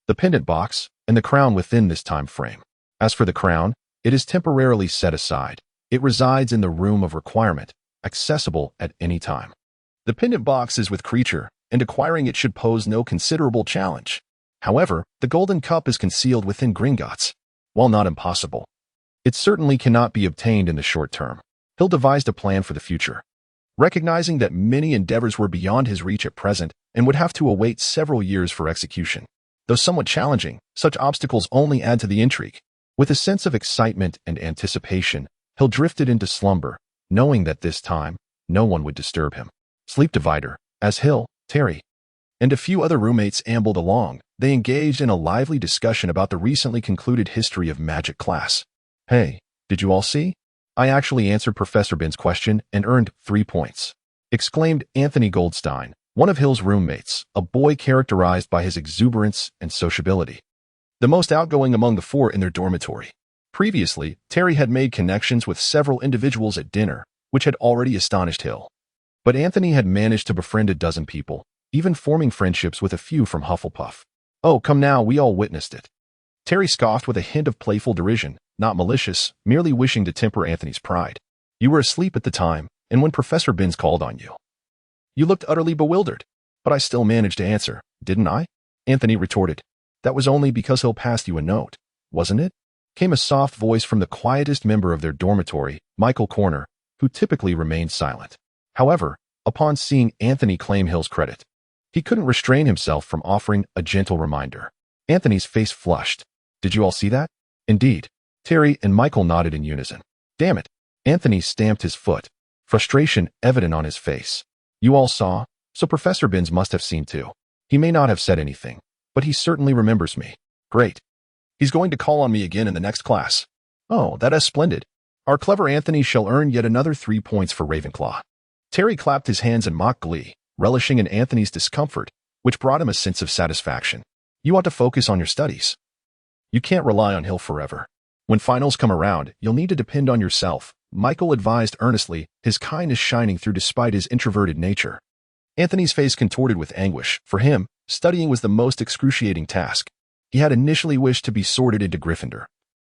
the pendant box, and the crown within this time frame. As for the crown, it is temporarily set aside. It resides in the room of requirement, accessible at any time. The pendant box is with creature, and acquiring it should pose no considerable challenge. However, the golden cup is concealed within Gringotts. While not impossible, it certainly cannot be obtained in the short term. Hill devised a plan for the future. Recognizing that many endeavors were beyond his reach at present and would have to await several years for execution. Though somewhat challenging, such obstacles only add to the intrigue. With a sense of excitement and anticipation, Hill drifted into slumber, knowing that this time, no one would disturb him. Sleep divider, as Hill, Terry, and a few other roommates ambled along, they engaged in a lively discussion about the recently concluded history of magic class. Hey, did you all see? I actually answered Professor Ben's question and earned 3 points, exclaimed Anthony Goldstein, one of Hill's roommates, a boy characterized by his exuberance and sociability. The most outgoing among the four in their dormitory. Previously, Terry had made connections with several individuals at dinner, which had already astonished Hill. But Anthony had managed to befriend a dozen people, even forming friendships with a few from Hufflepuff. Oh, come now, we all witnessed it. Terry scoffed with a hint of playful derision, not malicious, merely wishing to temper Anthony's pride. You were asleep at the time, and when Professor Binns called on you. You looked utterly bewildered, but I still managed to answer, didn't I? Anthony retorted. That was only because Hill passed you a note, wasn't it? Came a soft voice from the quietest member of their dormitory, Michael Corner, who typically remained silent. However, upon seeing Anthony claim Hill's credit, he couldn't restrain himself from offering a gentle reminder. Anthony's face flushed. Did you all see that? Indeed. Terry and Michael nodded in unison. Damn it. Anthony stamped his foot, frustration evident on his face. You all saw, so Professor Binns must have seen too. He may not have said anything, but he certainly remembers me. Great. He's going to call on me again in the next class. Oh, that is splendid. Our clever Anthony shall earn yet another 3 points for Ravenclaw. Terry clapped his hands in mock glee, relishing in Anthony's discomfort, which brought him a sense of satisfaction. You ought to focus on your studies. You can't rely on Hill forever. When finals come around, you'll need to depend on yourself, Michael advised earnestly, his kindness shining through despite his introverted nature. Anthony's face contorted with anguish. For him, studying was the most excruciating task. He had initially wished to be sorted into Gryffindor,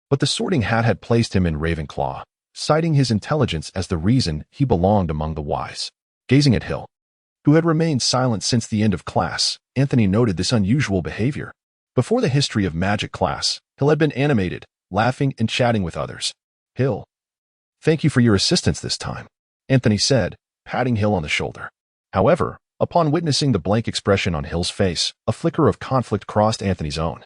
but the sorting hat had placed him in Ravenclaw, citing his intelligence as the reason he belonged among the wise. Gazing at Hill, who had remained silent since the end of class, Anthony noted this unusual behavior. Before the history of magic class, Hill had been animated, laughing and chatting with others. Hill. Thank you for your assistance this time, Anthony said, patting Hill on the shoulder. However, upon witnessing the blank expression on Hill's face, a flicker of conflict crossed Anthony's own.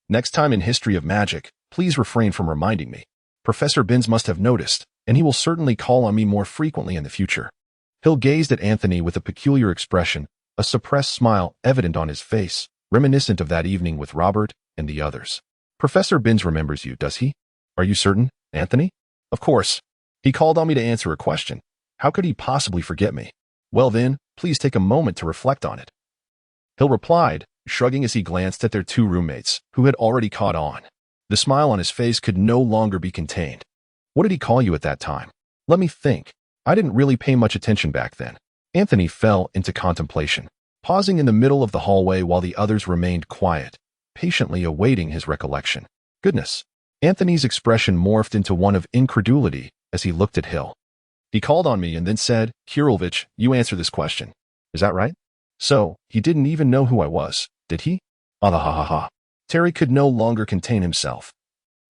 Next time in History of Magic, please refrain from reminding me. Professor Binns must have noticed, and he will certainly call on me more frequently in the future. Hill gazed at Anthony with a peculiar expression, a suppressed smile evident on his face, reminiscent of that evening with Robert and the others. Professor Binns remembers you, does he? Are you certain, Anthony? Of course. He called on me to answer a question. How could he possibly forget me? Well then, please take a moment to reflect on it. Hill replied, shrugging as he glanced at their two roommates, who had already caught on. The smile on his face could no longer be contained. What did he call you at that time? Let me think. I didn't really pay much attention back then. Anthony fell into contemplation, pausing in the middle of the hallway while the others remained quiet, patiently awaiting his recollection. Goodness. Anthony's expression morphed into one of incredulity as he looked at Hill. He called on me and then said, Kirilvich, you answer this question. Is that right? So, he didn't even know who I was, did he? Ah ha ha ha. Terry could no longer contain himself,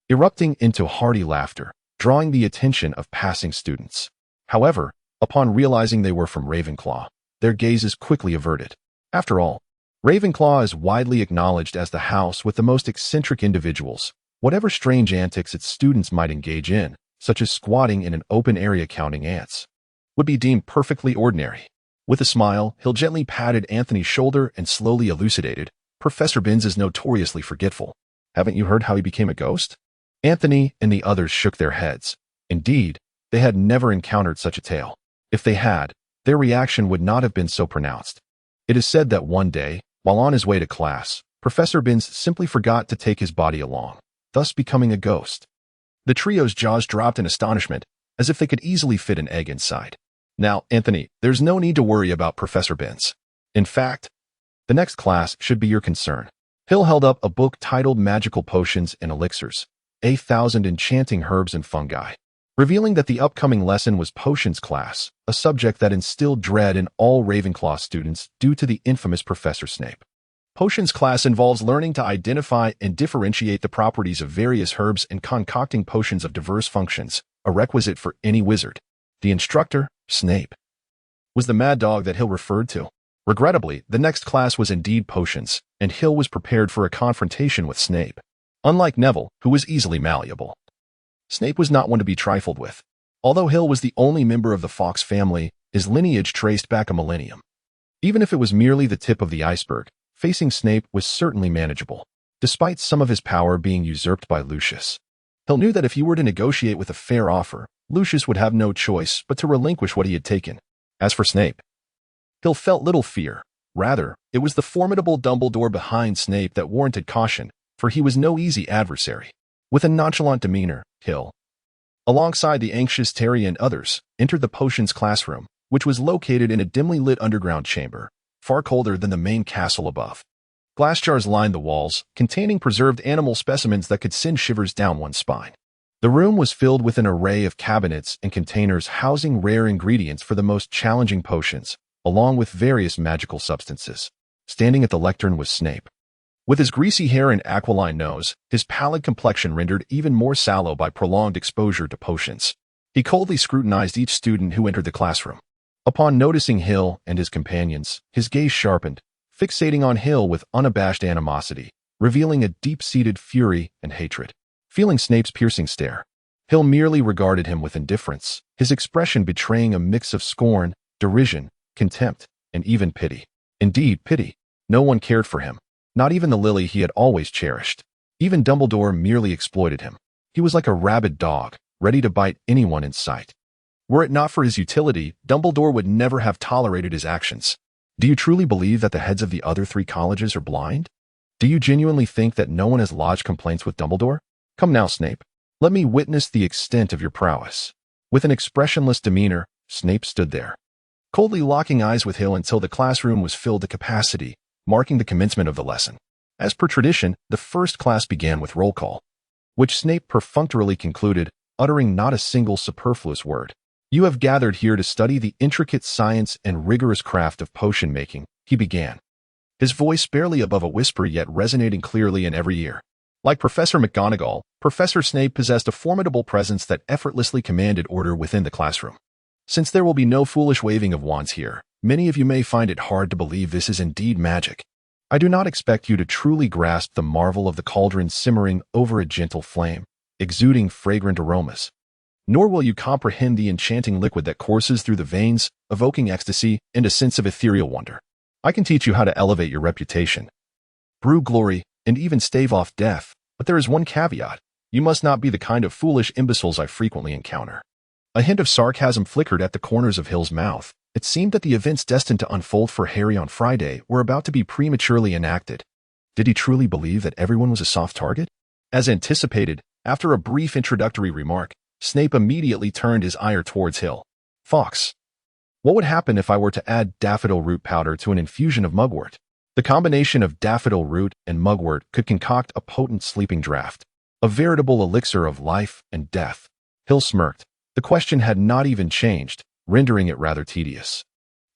erupting into hearty laughter, drawing the attention of passing students. However, upon realizing they were from Ravenclaw, their gazes quickly averted. After all, Ravenclaw is widely acknowledged as the house with the most eccentric individuals, whatever strange antics its students might engage in, such as squatting in an open area counting ants. would be deemed perfectly ordinary. With a smile, Hill gently patted Anthony's shoulder and slowly elucidated, "Professor Binns is notoriously forgetful. Haven't you heard how he became a ghost?" Anthony and the others shook their heads. Indeed, they had never encountered such a tale. If they had, their reaction would not have been so pronounced. It is said that one day, while on his way to class, Professor Binns simply forgot to take his body along, thus becoming a ghost. The trio's jaws dropped in astonishment, as if they could easily fit an egg inside. "Now, Anthony, there's no need to worry about Professor Binns. In fact, the next class should be your concern." Hill held up a book titled Magical Potions and Elixirs, 1,000 Enchanting Herbs and Fungi, revealing that the upcoming lesson was Potions class, a subject that instilled dread in all Ravenclaw students due to the infamous Professor Snape. Potions class involves learning to identify and differentiate the properties of various herbs and concocting potions of diverse functions, a requisite for any wizard. The instructor, Snape, was the mad dog that Hill referred to. Regrettably, the next class was indeed Potions, and Hill was prepared for a confrontation with Snape. Unlike Neville, who was easily malleable, Snape was not one to be trifled with. Although Hill was the only member of the Fawkes family, his lineage traced back a millennium. Even if it was merely the tip of the iceberg, facing Snape was certainly manageable, despite some of his power being usurped by Lucius. Hill knew that if he were to negotiate with a fair offer, Lucius would have no choice but to relinquish what he had taken. As for Snape, Hill felt little fear. Rather, it was the formidable Dumbledore behind Snape that warranted caution, for he was no easy adversary. With a nonchalant demeanor, Hill, alongside the anxious Terry and others, entered the Potions classroom, which was located in a dimly lit underground chamber, far colder than the main castle above. Glass jars lined the walls, containing preserved animal specimens that could send shivers down one's spine. The room was filled with an array of cabinets and containers housing rare ingredients for the most challenging potions, along with various magical substances. Standing at the lectern was Snape. With his greasy hair and aquiline nose, his pallid complexion rendered even more sallow by prolonged exposure to potions. He coldly scrutinized each student who entered the classroom. Upon noticing Hill and his companions, his gaze sharpened, fixating on Hill with unabashed animosity, revealing a deep-seated fury and hatred. Feeling Snape's piercing stare, Hill merely regarded him with indifference, his expression betraying a mix of scorn, derision, contempt, and even pity. Indeed, pity. No one cared for him, not even the Lily he had always cherished. Even Dumbledore merely exploited him. He was like a rabid dog, ready to bite anyone in sight. Were it not for his utility, Dumbledore would never have tolerated his actions. Do you truly believe that the heads of the other 3 colleges are blind? Do you genuinely think that no one has lodged complaints with Dumbledore? Come now, Snape. Let me witness the extent of your prowess. With an expressionless demeanor, Snape stood there, coldly locking eyes with Hill until the classroom was filled to capacity, marking the commencement of the lesson. As per tradition, the first class began with roll call, which Snape perfunctorily concluded, uttering not a single superfluous word. "You have gathered here to study the intricate science and rigorous craft of potion making," he began, his voice barely above a whisper yet resonating clearly in every ear. Like Professor McGonagall, Professor Snape possessed a formidable presence that effortlessly commanded order within the classroom. Since there will be no foolish waving of wands here, many of you may find it hard to believe this is indeed magic. I do not expect you to truly grasp the marvel of the cauldron simmering over a gentle flame, exuding fragrant aromas. Nor will you comprehend the enchanting liquid that courses through the veins, evoking ecstasy and a sense of ethereal wonder. I can teach you how to elevate your reputation, brew glory, and even stave off death, but there is one caveat. You must not be the kind of foolish imbeciles I frequently encounter. A hint of sarcasm flickered at the corners of Hill's mouth. It seemed that the events destined to unfold for Harry on Friday were about to be prematurely enacted. Did he truly believe that everyone was a soft target? As anticipated, after a brief introductory remark, Snape immediately turned his ire towards Hill. "Fawkes, what would happen if I were to add daffodil root powder to an infusion of mugwort?" The combination of daffodil root and mugwort could concoct a potent sleeping draught, a veritable elixir of life and death. Hill smirked. The question had not even changed, rendering it rather tedious.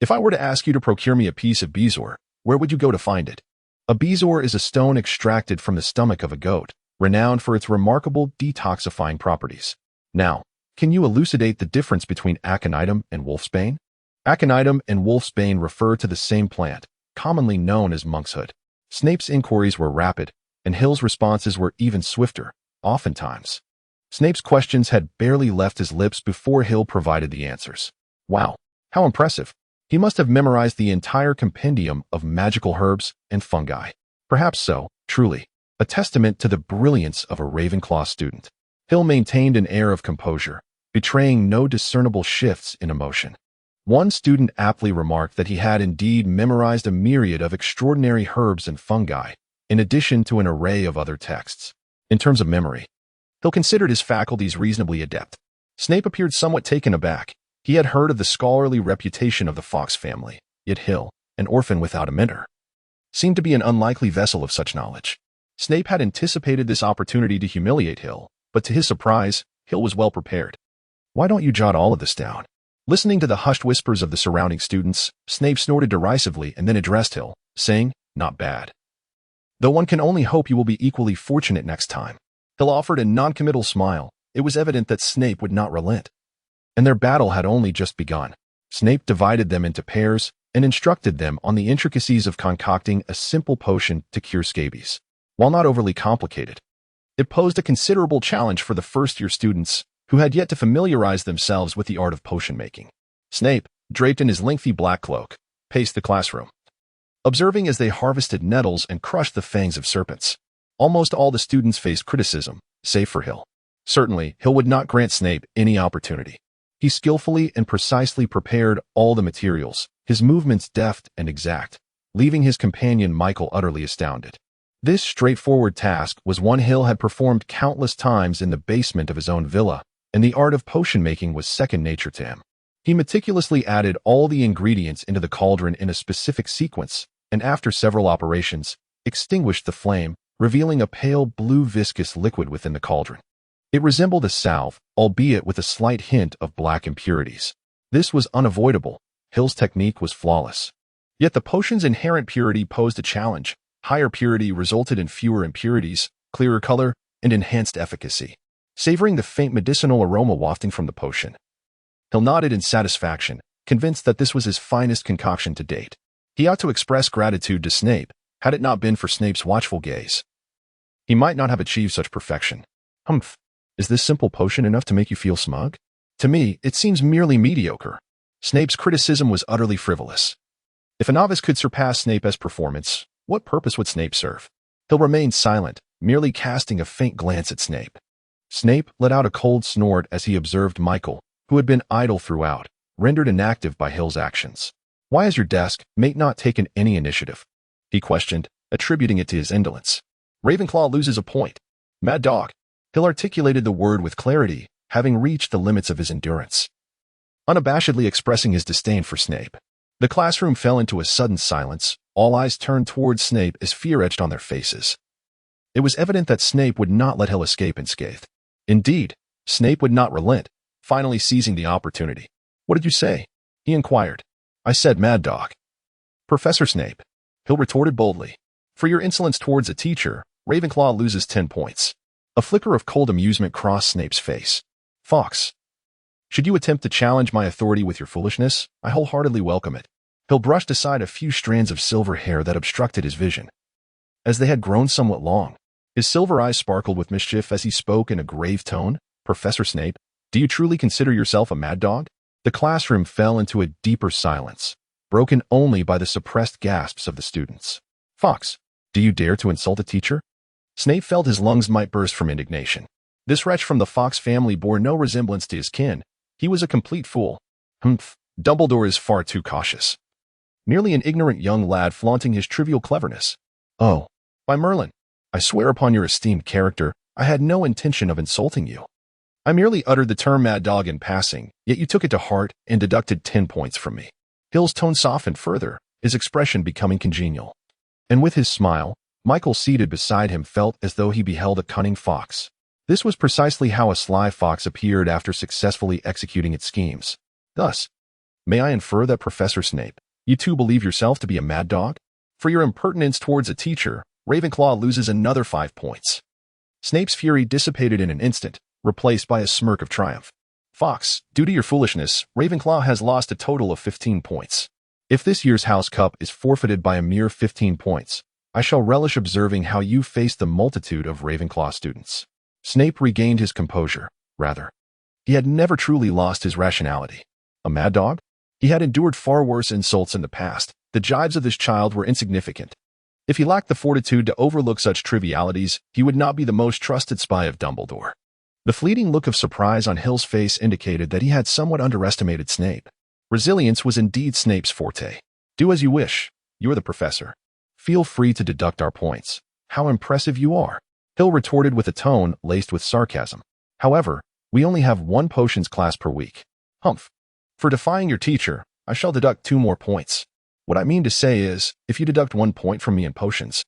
"If I were to ask you to procure me a piece of bezoar, where would you go to find it?" A bezoar is a stone extracted from the stomach of a goat, renowned for its remarkable detoxifying properties. Now, can you elucidate the difference between aconitum and wolfsbane? Aconitum and wolfsbane refer to the same plant, commonly known as monkshood. Snape's inquiries were rapid, and Hill's responses were even swifter, oftentimes. Snape's questions had barely left his lips before Hill provided the answers. Wow, how impressive. He must have memorized the entire compendium of magical herbs and fungi. Perhaps so, truly, a testament to the brilliance of a Ravenclaw student. Hill maintained an air of composure, betraying no discernible shifts in emotion. One student aptly remarked that he had indeed memorized a myriad of extraordinary herbs and fungi, in addition to an array of other texts. In terms of memory, Hill considered his faculties reasonably adept. Snape appeared somewhat taken aback. He had heard of the scholarly reputation of the Fawkes family, yet Hill, an orphan without a mentor, seemed to be an unlikely vessel of such knowledge. Snape had anticipated this opportunity to humiliate Hill, but to his surprise, Hill was well prepared. Why don't you jot all of this down? Listening to the hushed whispers of the surrounding students, Snape snorted derisively and then addressed Hill, saying, "Not bad. Though one can only hope you will be equally fortunate next time." Hill offered a non-committal smile. It was evident that Snape would not relent. And their battle had only just begun. Snape divided them into pairs and instructed them on the intricacies of concocting a simple potion to cure scabies. While not overly complicated, it posed a considerable challenge for the first-year students who had yet to familiarize themselves with the art of potion making. Snape, draped in his lengthy black cloak, paced the classroom, observing as they harvested nettles and crushed the fangs of serpents. Almost all the students faced criticism, save for Hill. Certainly, Hill would not grant Snape any opportunity. He skillfully and precisely prepared all the materials, his movements deft and exact, leaving his companion Michael utterly astounded. This straightforward task was one Hill had performed countless times in the basement of his own villa, and the art of potion making was second nature to him. He meticulously added all the ingredients into the cauldron in a specific sequence, and after several operations, extinguished the flame, revealing a pale blue viscous liquid within the cauldron. It resembled a salve, albeit with a slight hint of black impurities. This was unavoidable. Hill's technique was flawless. Yet the potion's inherent purity posed a challenge. Higher purity resulted in fewer impurities, clearer color, and enhanced efficacy. Savoring the faint medicinal aroma wafting from the potion, Hill nodded in satisfaction, convinced that this was his finest concoction to date. He ought to express gratitude to Snape, had it not been for Snape's watchful gaze. He might not have achieved such perfection. Humph. Is this simple potion enough to make you feel smug? To me, it seems merely mediocre. Snape's criticism was utterly frivolous. If a novice could surpass Snape's performance, what purpose would Snape serve? Hill remained silent, merely casting a faint glance at Snape. Snape let out a cold snort as he observed Michael, who had been idle throughout, rendered inactive by Hill's actions. "Why has your desk mate not taken any initiative?" he questioned, attributing it to his indolence. "Ravenclaw loses a point. Mad dog." Hill articulated the word with clarity, having reached the limits of his endurance, unabashedly expressing his disdain for Snape. The classroom fell into a sudden silence, all eyes turned towards Snape as fear etched on their faces. It was evident that Snape would not let Hill escape unscathed. Indeed, Snape would not relent, finally seizing the opportunity. "What did you say?" he inquired. "I said mad dog." "Professor Snape," Hill retorted boldly, "for your insolence towards a teacher, Ravenclaw loses 10 points. A flicker of cold amusement crossed Snape's face. "Fawkes, should you attempt to challenge my authority with your foolishness, I wholeheartedly welcome it." Hill brushed aside a few strands of silver hair that obstructed his vision. As they had grown somewhat long, his silver eyes sparkled with mischief as he spoke in a grave tone. "Professor Snape, do you truly consider yourself a mad dog?" The classroom fell into a deeper silence, broken only by the suppressed gasps of the students. "Fawkes, do you dare to insult a teacher?" Snape felt his lungs might burst from indignation. This wretch from the Fawkes family bore no resemblance to his kin. He was a complete fool. Humph, Dumbledore is far too cautious. Merely an ignorant young lad flaunting his trivial cleverness. "Oh, by Merlin, I swear upon your esteemed character, I had no intention of insulting you. I merely uttered the term mad dog in passing, yet you took it to heart and deducted 10 points from me." Hill's tone softened further, his expression becoming congenial. And with his smile, Michael seated beside him felt as though he beheld a cunning fox. This was precisely how a sly fox appeared after successfully executing its schemes. Thus, may I infer that, Professor Snape, you too believe yourself to be a mad dog? For your impertinence towards a teacher, Ravenclaw loses another 5 points. Snape's fury dissipated in an instant, replaced by a smirk of triumph. "Fawkes, due to your foolishness, Ravenclaw has lost a total of 15 points. If this year's House Cup is forfeited by a mere 15 points, I shall relish observing how you face the multitude of Ravenclaw students." Snape regained his composure, rather. He had never truly lost his rationality. A mad dog? He had endured far worse insults in the past. The jibes of this child were insignificant. If he lacked the fortitude to overlook such trivialities, he would not be the most trusted spy of Dumbledore. The fleeting look of surprise on Hill's face indicated that he had somewhat underestimated Snape. Resilience was indeed Snape's forte. Do as you wish. You are the professor. Feel free to deduct our points. How impressive you are. Hill retorted with a tone laced with sarcasm. However, we only have one potions class per week. Humph. For defying your teacher, I shall deduct 2 more points. What I mean to say is, if you deduct 1 point from me in potions,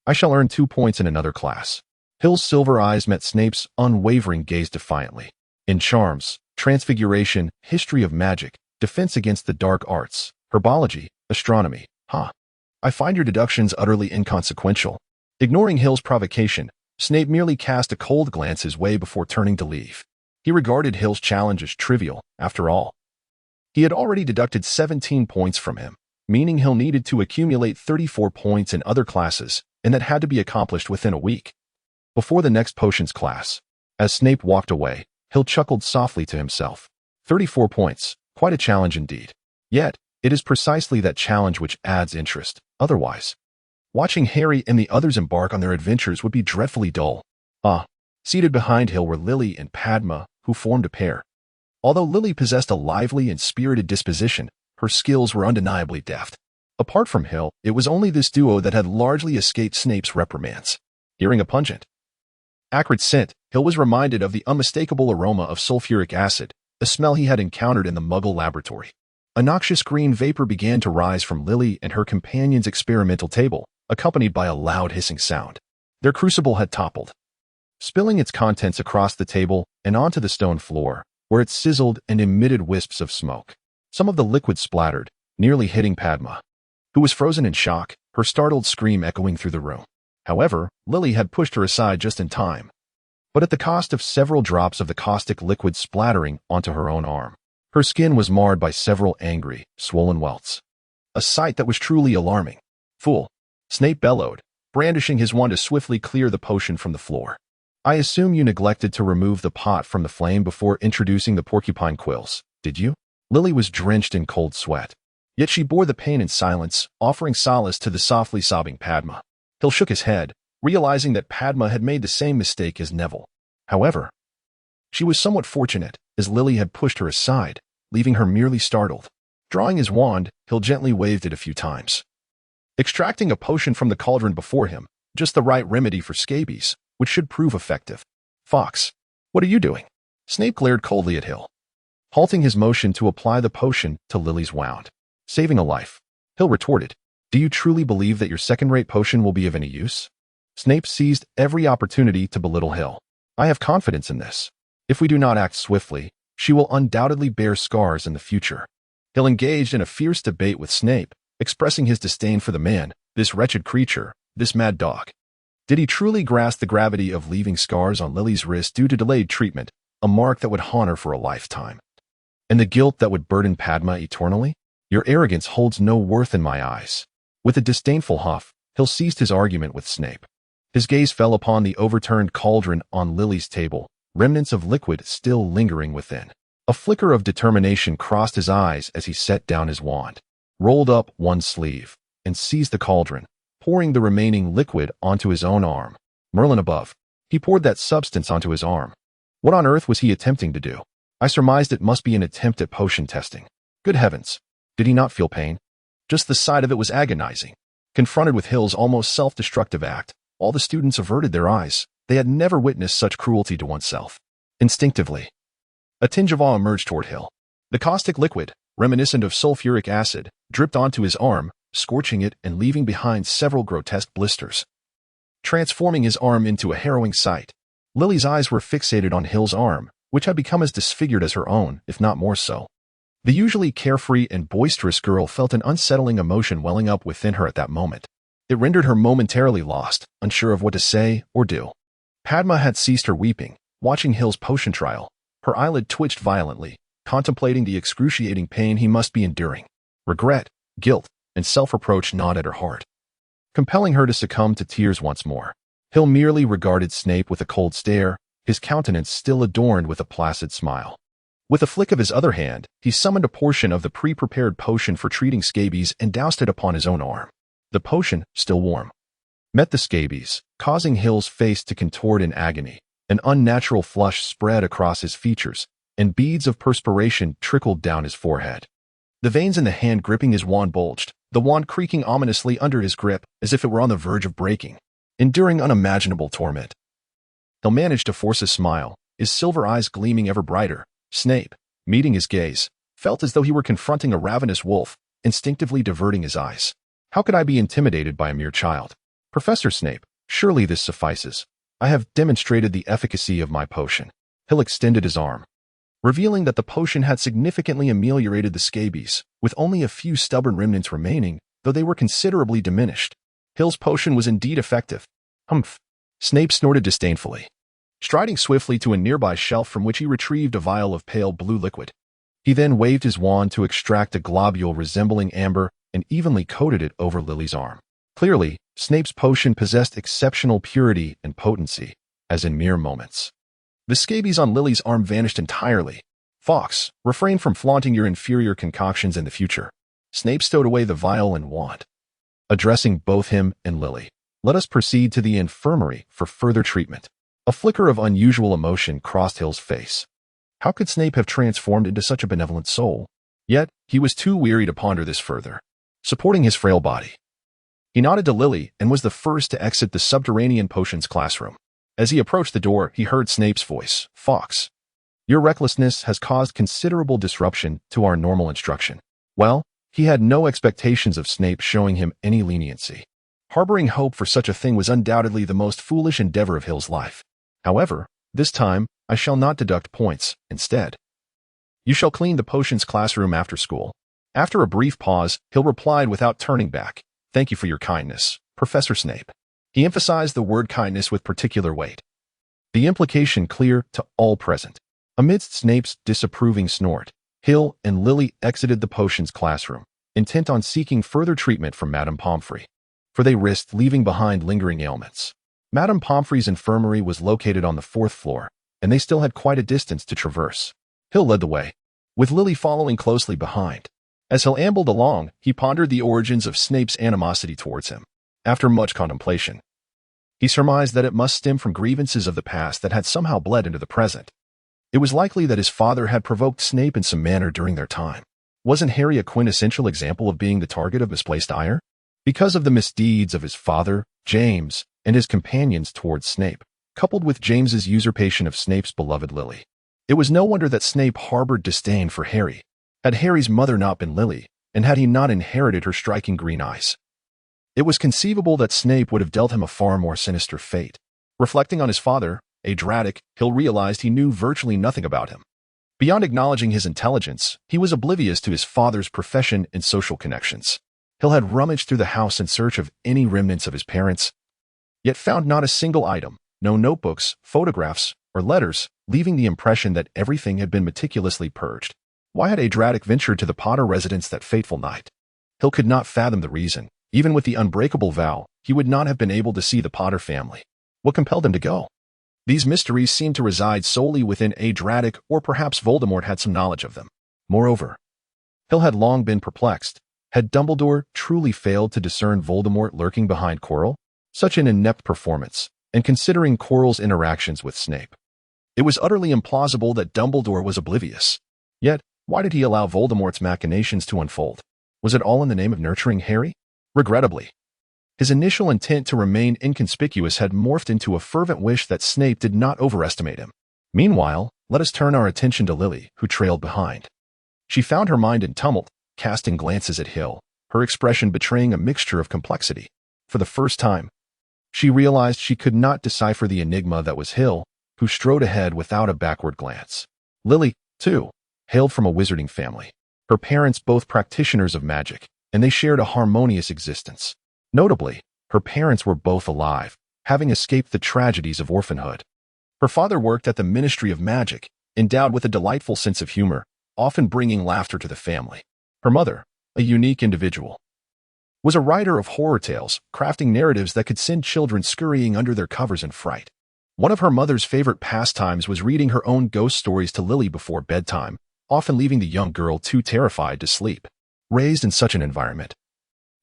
I shall earn 2 points in another class. Hill's silver eyes met Snape's unwavering gaze defiantly. In charms, transfiguration, history of magic, defense against the dark arts, herbology, astronomy, I find your deductions utterly inconsequential. Ignoring Hill's provocation, Snape merely cast a cold glance his way before turning to leave. He regarded Hill's challenge as trivial, after all. He had already deducted 17 points from him, meaning Hill needed to accumulate 34 points in other classes, and that had to be accomplished within a week. Before the next potions class, as Snape walked away, Hill chuckled softly to himself. 34 points, quite a challenge indeed. Yet, it is precisely that challenge which adds interest. Otherwise, watching Harry and the others embark on their adventures would be dreadfully dull. Seated behind Hill were Lily and Padma, who formed a pair. Although Lily possessed a lively and spirited disposition, her skills were undeniably deft. Apart from Hill, it was only this duo that had largely escaped Snape's reprimands. Hearing a pungent, acrid scent, Hill was reminded of the unmistakable aroma of sulfuric acid, a smell he had encountered in the Muggle laboratory. A noxious green vapor began to rise from Lily and her companion's experimental table, accompanied by a loud hissing sound. Their crucible had toppled, spilling its contents across the table and onto the stone floor, where it sizzled and emitted wisps of smoke. Some of the liquid splattered, nearly hitting Padma, who was frozen in shock, her startled scream echoing through the room. However, Lily had pushed her aside just in time, but at the cost of several drops of the caustic liquid splattering onto her own arm. Her skin was marred by several angry, swollen welts. A sight that was truly alarming. Fool! Snape bellowed, brandishing his wand to swiftly clear the potion from the floor. I assume you neglected to remove the pot from the flame before introducing the porcupine quills, did you? Lily was drenched in cold sweat. Yet she bore the pain in silence, offering solace to the softly sobbing Padma. Hill shook his head, realizing that Padma had made the same mistake as Neville. However, she was somewhat fortunate, as Lily had pushed her aside, leaving her merely startled. Drawing his wand, Hill gently waved it a few times, extracting a potion from the cauldron before him, just the right remedy for scabies, which should prove effective. Fox, what are you doing? Snape glared coldly at Hill, halting his motion to apply the potion to Lily's wound. Saving a life. Hill retorted, do you truly believe that your second-rate potion will be of any use? Snape seized every opportunity to belittle Hill. I have confidence in this. If we do not act swiftly, she will undoubtedly bear scars in the future. Hill engaged in a fierce debate with Snape, expressing his disdain for the man, this wretched creature, this mad dog. Did he truly grasp the gravity of leaving scars on Lily's wrist due to delayed treatment, a mark that would haunt her for a lifetime? And the guilt that would burden Padma eternally? Your arrogance holds no worth in my eyes. With a disdainful huff, Hill ceased his argument with Snape. His gaze fell upon the overturned cauldron on Lily's table, remnants of liquid still lingering within. A flicker of determination crossed his eyes as he set down his wand, rolled up one sleeve, and seized the cauldron, pouring the remaining liquid onto his own arm. Merlin above. He poured that substance onto his arm. What on earth was he attempting to do? I surmised it must be an attempt at potion testing. Good heavens! Did he not feel pain? Just the sight of it was agonizing. Confronted with Hill's almost self-destructive act, all the students averted their eyes. They had never witnessed such cruelty to oneself. Instinctively, a tinge of awe emerged toward Hill. The caustic liquid, reminiscent of sulfuric acid, dripped onto his arm, scorching it and leaving behind several grotesque blisters, transforming his arm into a harrowing sight. Lily's eyes were fixated on Hill's arm, which had become as disfigured as her own, if not more so. The usually carefree and boisterous girl felt an unsettling emotion welling up within her at that moment. It rendered her momentarily lost, unsure of what to say or do. Padma had ceased her weeping, watching Hill's potion trial. Her eyelid twitched violently, contemplating the excruciating pain he must be enduring. Regret, guilt, and self-reproach gnawed at her heart, compelling her to succumb to tears once more. Hill merely regarded Snape with a cold stare, his countenance still adorned with a placid smile. With a flick of his other hand, he summoned a portion of the pre-prepared potion for treating scabies and doused it upon his own arm. The potion, still warm, met the scabies, causing Hill's face to contort in agony. An unnatural flush spread across his features, and beads of perspiration trickled down his forehead. The veins in the hand gripping his wand bulged, the wand creaking ominously under his grip as if it were on the verge of breaking. Enduring unimaginable torment, Hill managed to force a smile, his silver eyes gleaming ever brighter. Snape, meeting his gaze, felt as though he were confronting a ravenous wolf, instinctively diverting his eyes. How could I be intimidated by a mere child? Professor Snape, surely this suffices. I have demonstrated the efficacy of my potion. Hill extended his arm, revealing that the potion had significantly ameliorated the scabies, with only a few stubborn remnants remaining, though they were considerably diminished. Hill's potion was indeed effective. Humph. Snape snorted disdainfully, striding swiftly to a nearby shelf from which he retrieved a vial of pale blue liquid. He then waved his wand to extract a globule resembling amber and evenly coated it over Lily's arm. Clearly, Snape's potion possessed exceptional purity and potency, as in mere moments. The scabies on Lily's arm vanished entirely. Fawkes, refrain from flaunting your inferior concoctions in the future. Snape stowed away the vial and wand. Addressing both him and Lily, let us proceed to the infirmary for further treatment. A flicker of unusual emotion crossed Hill's face. How could Snape have transformed into such a benevolent soul? Yet, he was too weary to ponder this further. Supporting his frail body, he nodded to Lily and was the first to exit the subterranean potions classroom. As he approached the door, he heard Snape's voice. Fawkes, your recklessness has caused considerable disruption to our normal instruction. Well, he had no expectations of Snape showing him any leniency. Harboring hope for such a thing was undoubtedly the most foolish endeavor of Hill's life. However, this time, I shall not deduct points. Instead, you shall clean the potions classroom after school. After a brief pause, Hill replied without turning back. Thank you for your kindness, Professor Snape. He emphasized the word kindness with particular weight, the implication clear to all present. Amidst Snape's disapproving snort, Hill and Lily exited the potions classroom, intent on seeking further treatment from Madame Pomfrey, for they risked leaving behind lingering ailments. Madame Pomfrey's infirmary was located on the 4th floor, and they still had quite a distance to traverse. Hill led the way, with Lily following closely behind. As Hill ambled along, he pondered the origins of Snape's animosity towards him. After much contemplation, he surmised that it must stem from grievances of the past that had somehow bled into the present. It was likely that his father had provoked Snape in some manner during their time. Wasn't Harry a quintessential example of being the target of misplaced ire? Because of the misdeeds of his father, James, and his companions towards Snape, coupled with James's usurpation of Snape's beloved Lily. It was no wonder that Snape harbored disdain for Harry. Had Harry's mother not been Lily, and had he not inherited her striking green eyes, it was conceivable that Snape would have dealt him a far more sinister fate. Reflecting on his father, Adriatic, Hill realized he knew virtually nothing about him. Beyond acknowledging his intelligence, he was oblivious to his father's profession and social connections. Hill had rummaged through the house in search of any remnants of his parents, yet found not a single item, no notebooks, photographs, or letters, leaving the impression that everything had been meticulously purged. Why had Adriatic ventured to the Potter residence that fateful night? Hill could not fathom the reason. Even with the unbreakable vow, he would not have been able to see the Potter family. What compelled him to go? These mysteries seemed to reside solely within Adriatic, or perhaps Voldemort had some knowledge of them. Moreover, Hill had long been perplexed. Had Dumbledore truly failed to discern Voldemort lurking behind Quirrell? Such an inept performance, and considering Quirrell's interactions with Snape, it was utterly implausible that Dumbledore was oblivious. Yet, why did he allow Voldemort's machinations to unfold? Was it all in the name of nurturing Harry? Regrettably, his initial intent to remain inconspicuous had morphed into a fervent wish that Snape did not overestimate him. Meanwhile, let us turn our attention to Lily, who trailed behind. She found her mind in tumult, casting glances at Hill, her expression betraying a mixture of complexity. For the first time, she realized she could not decipher the enigma that was Hill, who strode ahead without a backward glance. Lily, too, hailed from a wizarding family, her parents both practitioners of magic, and they shared a harmonious existence. Notably, her parents were both alive, having escaped the tragedies of orphanhood. Her father worked at the Ministry of Magic, endowed with a delightful sense of humor, often bringing laughter to the family. Her mother, a unique individual, was a writer of horror tales, crafting narratives that could send children scurrying under their covers in fright. One of her mother's favorite pastimes was reading her own ghost stories to Lily before bedtime, often leaving the young girl too terrified to sleep. Raised in such an environment,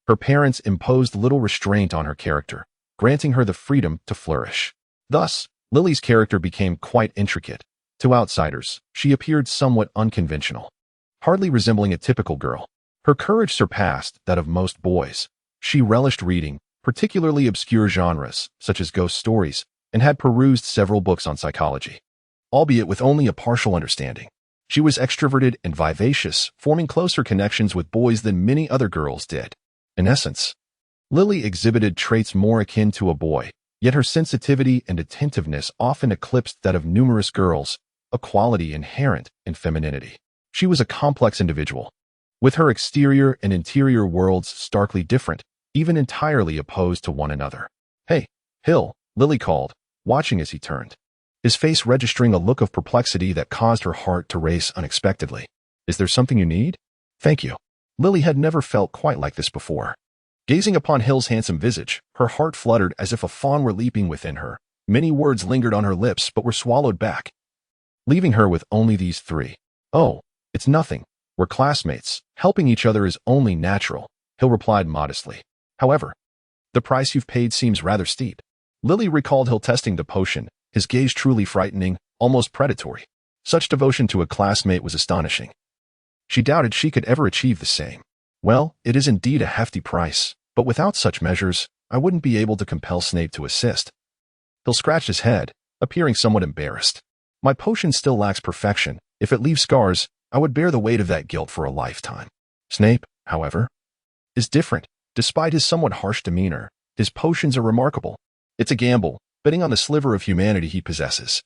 her parents imposed little restraint on her character, granting her the freedom to flourish. Thus, Lily's character became quite intricate. To outsiders, she appeared somewhat unconventional, hardly resembling a typical girl. Her courage surpassed that of most boys. She relished reading, particularly obscure genres, such as ghost stories, and had perused several books on psychology, albeit with only a partial understanding. She was extroverted and vivacious, forming closer connections with boys than many other girls did. In essence, Lily exhibited traits more akin to a boy, yet her sensitivity and attentiveness often eclipsed that of numerous girls, a quality inherent in femininity. She was a complex individual, with her exterior and interior worlds starkly different, even entirely opposed to one another. "Hey, Hill," Lily called, watching as he turned, his face registering a look of perplexity that caused her heart to race unexpectedly. "Is there something you need?" "Thank you." Lily had never felt quite like this before. Gazing upon Hill's handsome visage, her heart fluttered as if a fawn were leaping within her. Many words lingered on her lips but were swallowed back, leaving her with only these three. "Oh, it's nothing. We're classmates. Helping each other is only natural," Hill replied modestly. "However, the price you've paid seems rather steep." Lily recalled Hill testing the potion, his gaze truly frightening, almost predatory. Such devotion to a classmate was astonishing. She doubted she could ever achieve the same. "Well, it is indeed a hefty price, but without such measures, I wouldn't be able to compel Snape to assist." Hill scratched his head, appearing somewhat embarrassed. "My potion still lacks perfection. If it leaves scars, I would bear the weight of that guilt for a lifetime. Snape, however, is different. Despite his somewhat harsh demeanor, his potions are remarkable. It's a gamble, betting on the sliver of humanity he possesses."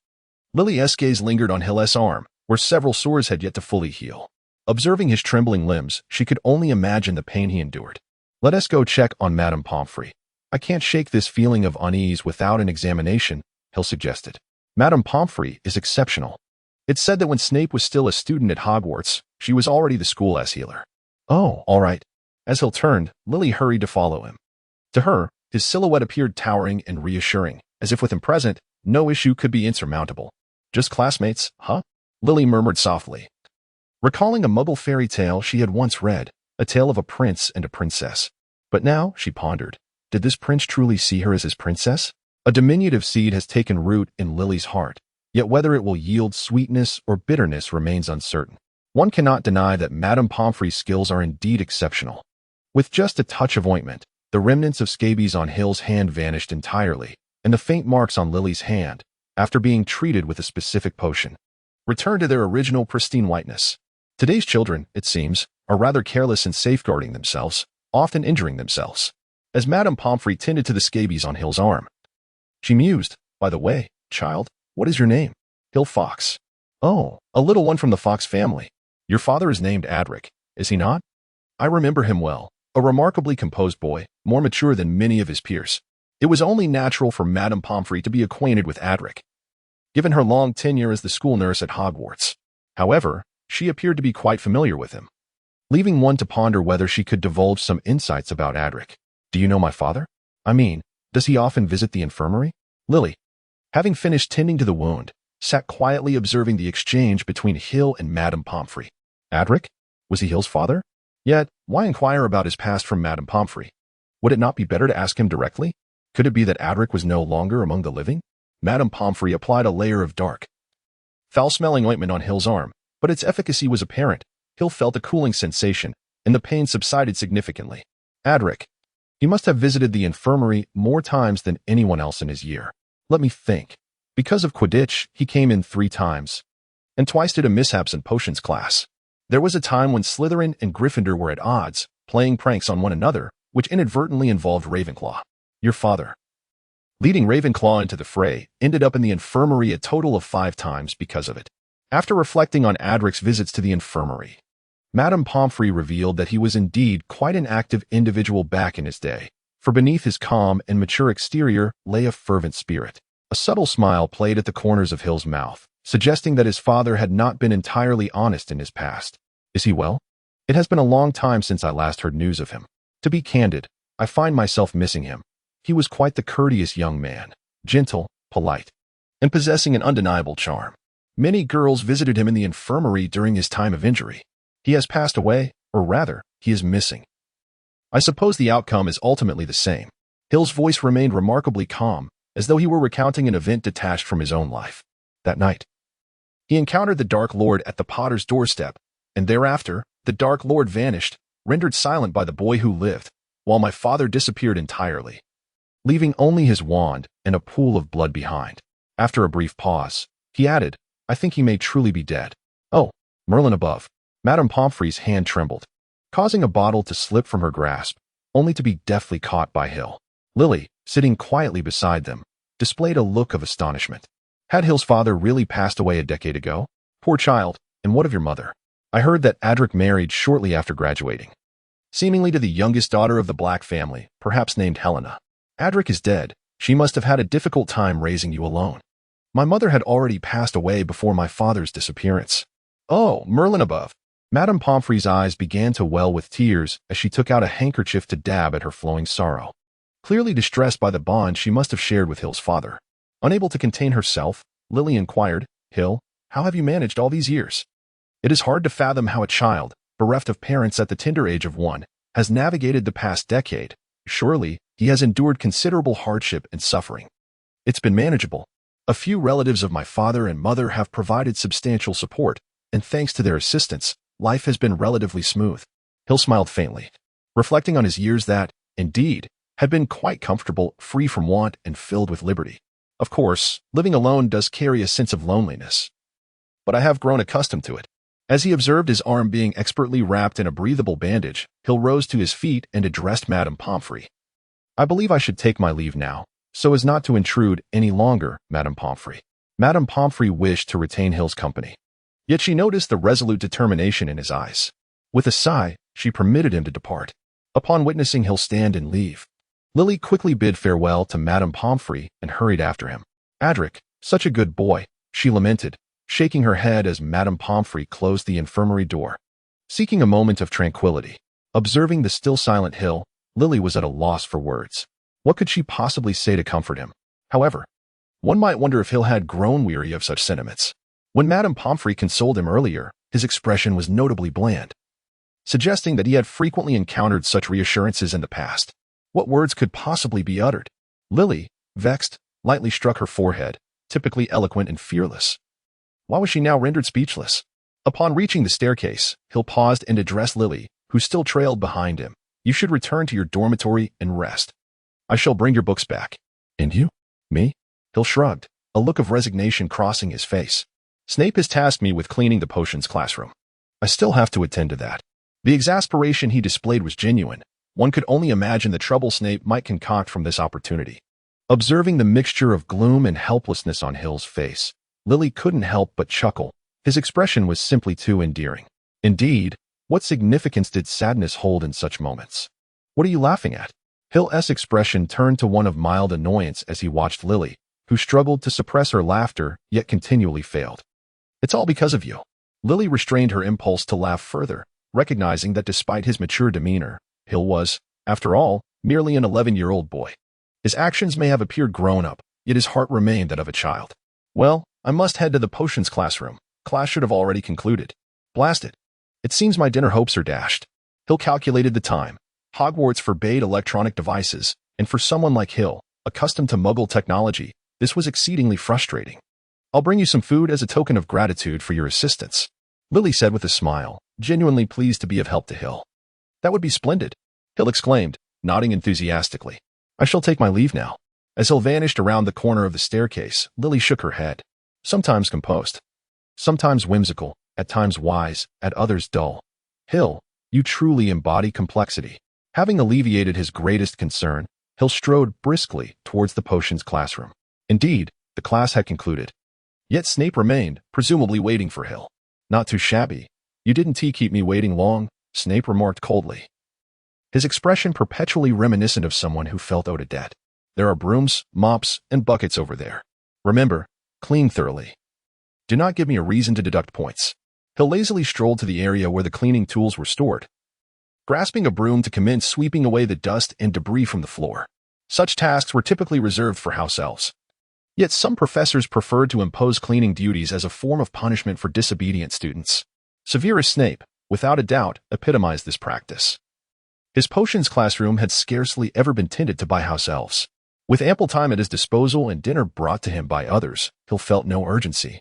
Lily's gaze lingered on Hill's arm, where several sores had yet to fully heal. Observing his trembling limbs, she could only imagine the pain he endured. "Let us go check on Madame Pomfrey. I can't shake this feeling of unease without an examination," Hill suggested. "Madame Pomfrey is exceptional. It's said that when Snape was still a student at Hogwarts, she was already the school-as healer." "Oh, all right." As Hill turned, Lily hurried to follow him. To her, his silhouette appeared towering and reassuring, as if with him present, no issue could be insurmountable. "Just classmates, huh?" Lily murmured softly, recalling a Muggle fairy tale she had once read, a tale of a prince and a princess. But now, she pondered, did this prince truly see her as his princess? A diminutive seed has taken root in Lily's heart, yet whether it will yield sweetness or bitterness remains uncertain. One cannot deny that Madame Pomfrey's skills are indeed exceptional. With just a touch of ointment, the remnants of scabies on Hill's hand vanished entirely, and the faint marks on Lily's hand, after being treated with a specific potion, returned to their original pristine whiteness. Today's children, it seems, are rather careless in safeguarding themselves, often injuring themselves. As Madame Pomfrey tended to the scabies on Hill's arm, she mused, "By the way, child, what is your name?" "Hill Fox." "Oh, a little one from the Fox family. Your father is named Adric, is he not?" "I remember him well. A remarkably composed boy, more mature than many of his peers." It was only natural for Madame Pomfrey to be acquainted with Adric, given her long tenure as the school nurse at Hogwarts. However, she appeared to be quite familiar with him, leaving one to ponder whether she could divulge some insights about Adric. "Do you know my father? I mean, does he often visit the infirmary?" Lily, having finished tending to the wound, sat quietly observing the exchange between Hill and Madame Pomfrey. Adric? Was he Hill's father? Yet, why inquire about his past from Madame Pomfrey? Would it not be better to ask him directly? Could it be that Adric was no longer among the living? Madame Pomfrey applied a layer of dark, foul-smelling ointment on Hill's arm, but its efficacy was apparent. Hill felt a cooling sensation, and the pain subsided significantly. Adric. He must have visited the infirmary more times than anyone else in his year. Let me think. Because of Quidditch, he came in 3 times, and twice did a mishaps in potions class. There was a time when Slytherin and Gryffindor were at odds, playing pranks on one another, which inadvertently involved Ravenclaw. Your father, leading Ravenclaw into the fray, ended up in the infirmary a total of 5 times because of it. After reflecting on Adric's visits to the infirmary, Madame Pomfrey revealed that he was indeed quite an active individual back in his day, for beneath his calm and mature exterior lay a fervent spirit. A subtle smile played at the corners of Hill's mouth, suggesting that his father had not been entirely honest in his past. Is he well? It has been a long time since I last heard news of him. To be candid, I find myself missing him. He was quite the courteous young man, gentle, polite, and possessing an undeniable charm. Many girls visited him in the infirmary during his time of injury. He has passed away, or rather, he is missing. I suppose the outcome is ultimately the same. Hill's voice remained remarkably calm, as though he were recounting an event detached from his own life. That night, he encountered the Dark Lord at the potter's doorstep, and thereafter, the Dark Lord vanished, rendered silent by the boy who lived, while my father disappeared entirely, leaving only his wand and a pool of blood behind. After a brief pause, he added, I think he may truly be dead. Oh, Merlin above. Madame Pomfrey's hand trembled, causing a bottle to slip from her grasp, only to be deftly caught by Hill. Lily, sitting quietly beside them, displayed a look of astonishment. Had Hill's father really passed away a decade ago? Poor child, and what of your mother? I heard that Adric married shortly after graduating, seemingly to the youngest daughter of the Black family, perhaps named Helena. Adric is dead. She must have had a difficult time raising you alone. My mother had already passed away before my father's disappearance. Oh, Merlin above. Madame Pomfrey's eyes began to well with tears as she took out a handkerchief to dab at her flowing sorrow. Clearly distressed by the bond she must have shared with Hill's father. Unable to contain herself, Lily inquired, Hill, how have you managed all these years? It is hard to fathom how a child, bereft of parents at the tender age of 1, has navigated the past decade. Surely, he has endured considerable hardship and suffering. It's been manageable. A few relatives of my father and mother have provided substantial support, and thanks to their assistance, life has been relatively smooth. Hill smiled faintly, reflecting on his years that, indeed, had been quite comfortable, free from want, and filled with liberty. Of course, living alone does carry a sense of loneliness, but I have grown accustomed to it. As he observed his arm being expertly wrapped in a breathable bandage, Hill rose to his feet and addressed Madame Pomfrey. I believe I should take my leave now, so as not to intrude any longer, Madame Pomfrey. Madame Pomfrey wished to retain Hill's company, yet she noticed the resolute determination in his eyes. With a sigh, she permitted him to depart. Upon witnessing Hill stand and leave, Lily quickly bid farewell to Madame Pomfrey and hurried after him. Adric, such a good boy, she lamented, shaking her head as Madame Pomfrey closed the infirmary door. Seeking a moment of tranquility, observing the still silent Hill, Lily was at a loss for words. What could she possibly say to comfort him? However, one might wonder if Hill had grown weary of such sentiments. When Madame Pomfrey consoled him earlier, his expression was notably bland, suggesting that he had frequently encountered such reassurances in the past. What words could possibly be uttered? Lily, vexed, lightly struck her forehead, typically eloquent and fearless. Why was she now rendered speechless? Upon reaching the staircase, Hill paused and addressed Lily, who still trailed behind him. You should return to your dormitory and rest. I shall bring your books back. And you? Me? Hill shrugged, a look of resignation crossing his face. Snape has tasked me with cleaning the potions classroom. I still have to attend to that. The exasperation he displayed was genuine. One could only imagine the trouble Snape might concoct from this opportunity. Observing the mixture of gloom and helplessness on Hill's face, Lily couldn't help but chuckle. His expression was simply too endearing. Indeed, what significance did sadness hold in such moments? What are you laughing at? Hill's expression turned to one of mild annoyance as he watched Lily, who struggled to suppress her laughter yet continually failed. It's all because of you. Lily restrained her impulse to laugh further, recognizing that despite his mature demeanor, Hill was, after all, merely an 11-year-old boy. His actions may have appeared grown up, yet his heart remained that of a child. Well, I must head to the potions classroom. Class should have already concluded. Blast it. It seems my dinner hopes are dashed. Hill calculated the time. Hogwarts forbade electronic devices, and for someone like Hill, accustomed to Muggle technology, this was exceedingly frustrating. I'll bring you some food as a token of gratitude for your assistance, Lily said with a smile, genuinely pleased to be of help to Hill. That would be splendid, Hill exclaimed, nodding enthusiastically. I shall take my leave now. As Hill vanished around the corner of the staircase, Lily shook her head. Sometimes composed, sometimes whimsical, at times wise, at others dull. Hill, you truly embody complexity. Having alleviated his greatest concern, Hill strode briskly towards the potions classroom. Indeed, the class had concluded. Yet Snape remained, presumably waiting for Hill. Not too shabby. You didn't keep me waiting long, Snape remarked coldly, his expression perpetually reminiscent of someone who felt owed a debt. There are brooms, mops, and buckets over there. Remember, clean thoroughly. Do not give me a reason to deduct points. Hill lazily strolled to the area where the cleaning tools were stored, grasping a broom to commence sweeping away the dust and debris from the floor. Such tasks were typically reserved for house elves. Yet some professors preferred to impose cleaning duties as a form of punishment for disobedient students. Severus Snape, without a doubt, epitomized this practice. His potions classroom had scarcely ever been tended to by house elves. With ample time at his disposal and dinner brought to him by others, Hill felt no urgency.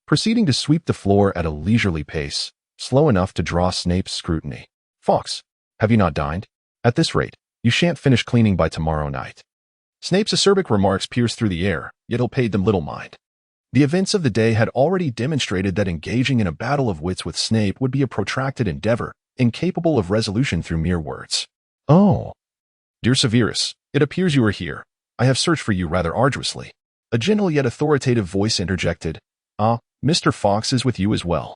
Proceeding to sweep the floor at a leisurely pace, slow enough to draw Snape's scrutiny. "Fawkes, have you not dined? At this rate, you shan't finish cleaning by tomorrow night." Snape's acerbic remarks pierced through the air, yet Hill paid them little mind. The events of the day had already demonstrated that engaging in a battle of wits with Snape would be a protracted endeavor, incapable of resolution through mere words. "Oh, dear Severus, it appears you are here. I have searched for you rather arduously." A gentle yet authoritative voice interjected. "Ah, Mr. Fawkes is with you as well.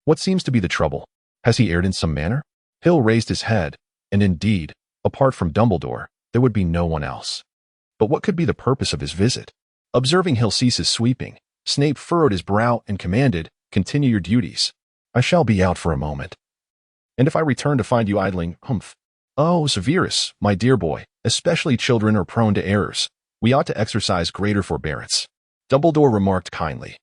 What seems to be the trouble? Has he erred in some manner?" Hill raised his head, and indeed, apart from Dumbledore, there would be no one else. But what could be the purpose of his visit? Observing Hill cease his sweeping, Snape furrowed his brow and commanded, "Continue your duties. I shall be out for a moment. And if I return to find you idling, humph." "Oh, Severus, my dear boy, especially children are prone to errors. We ought to exercise greater forbearance," Dumbledore remarked kindly,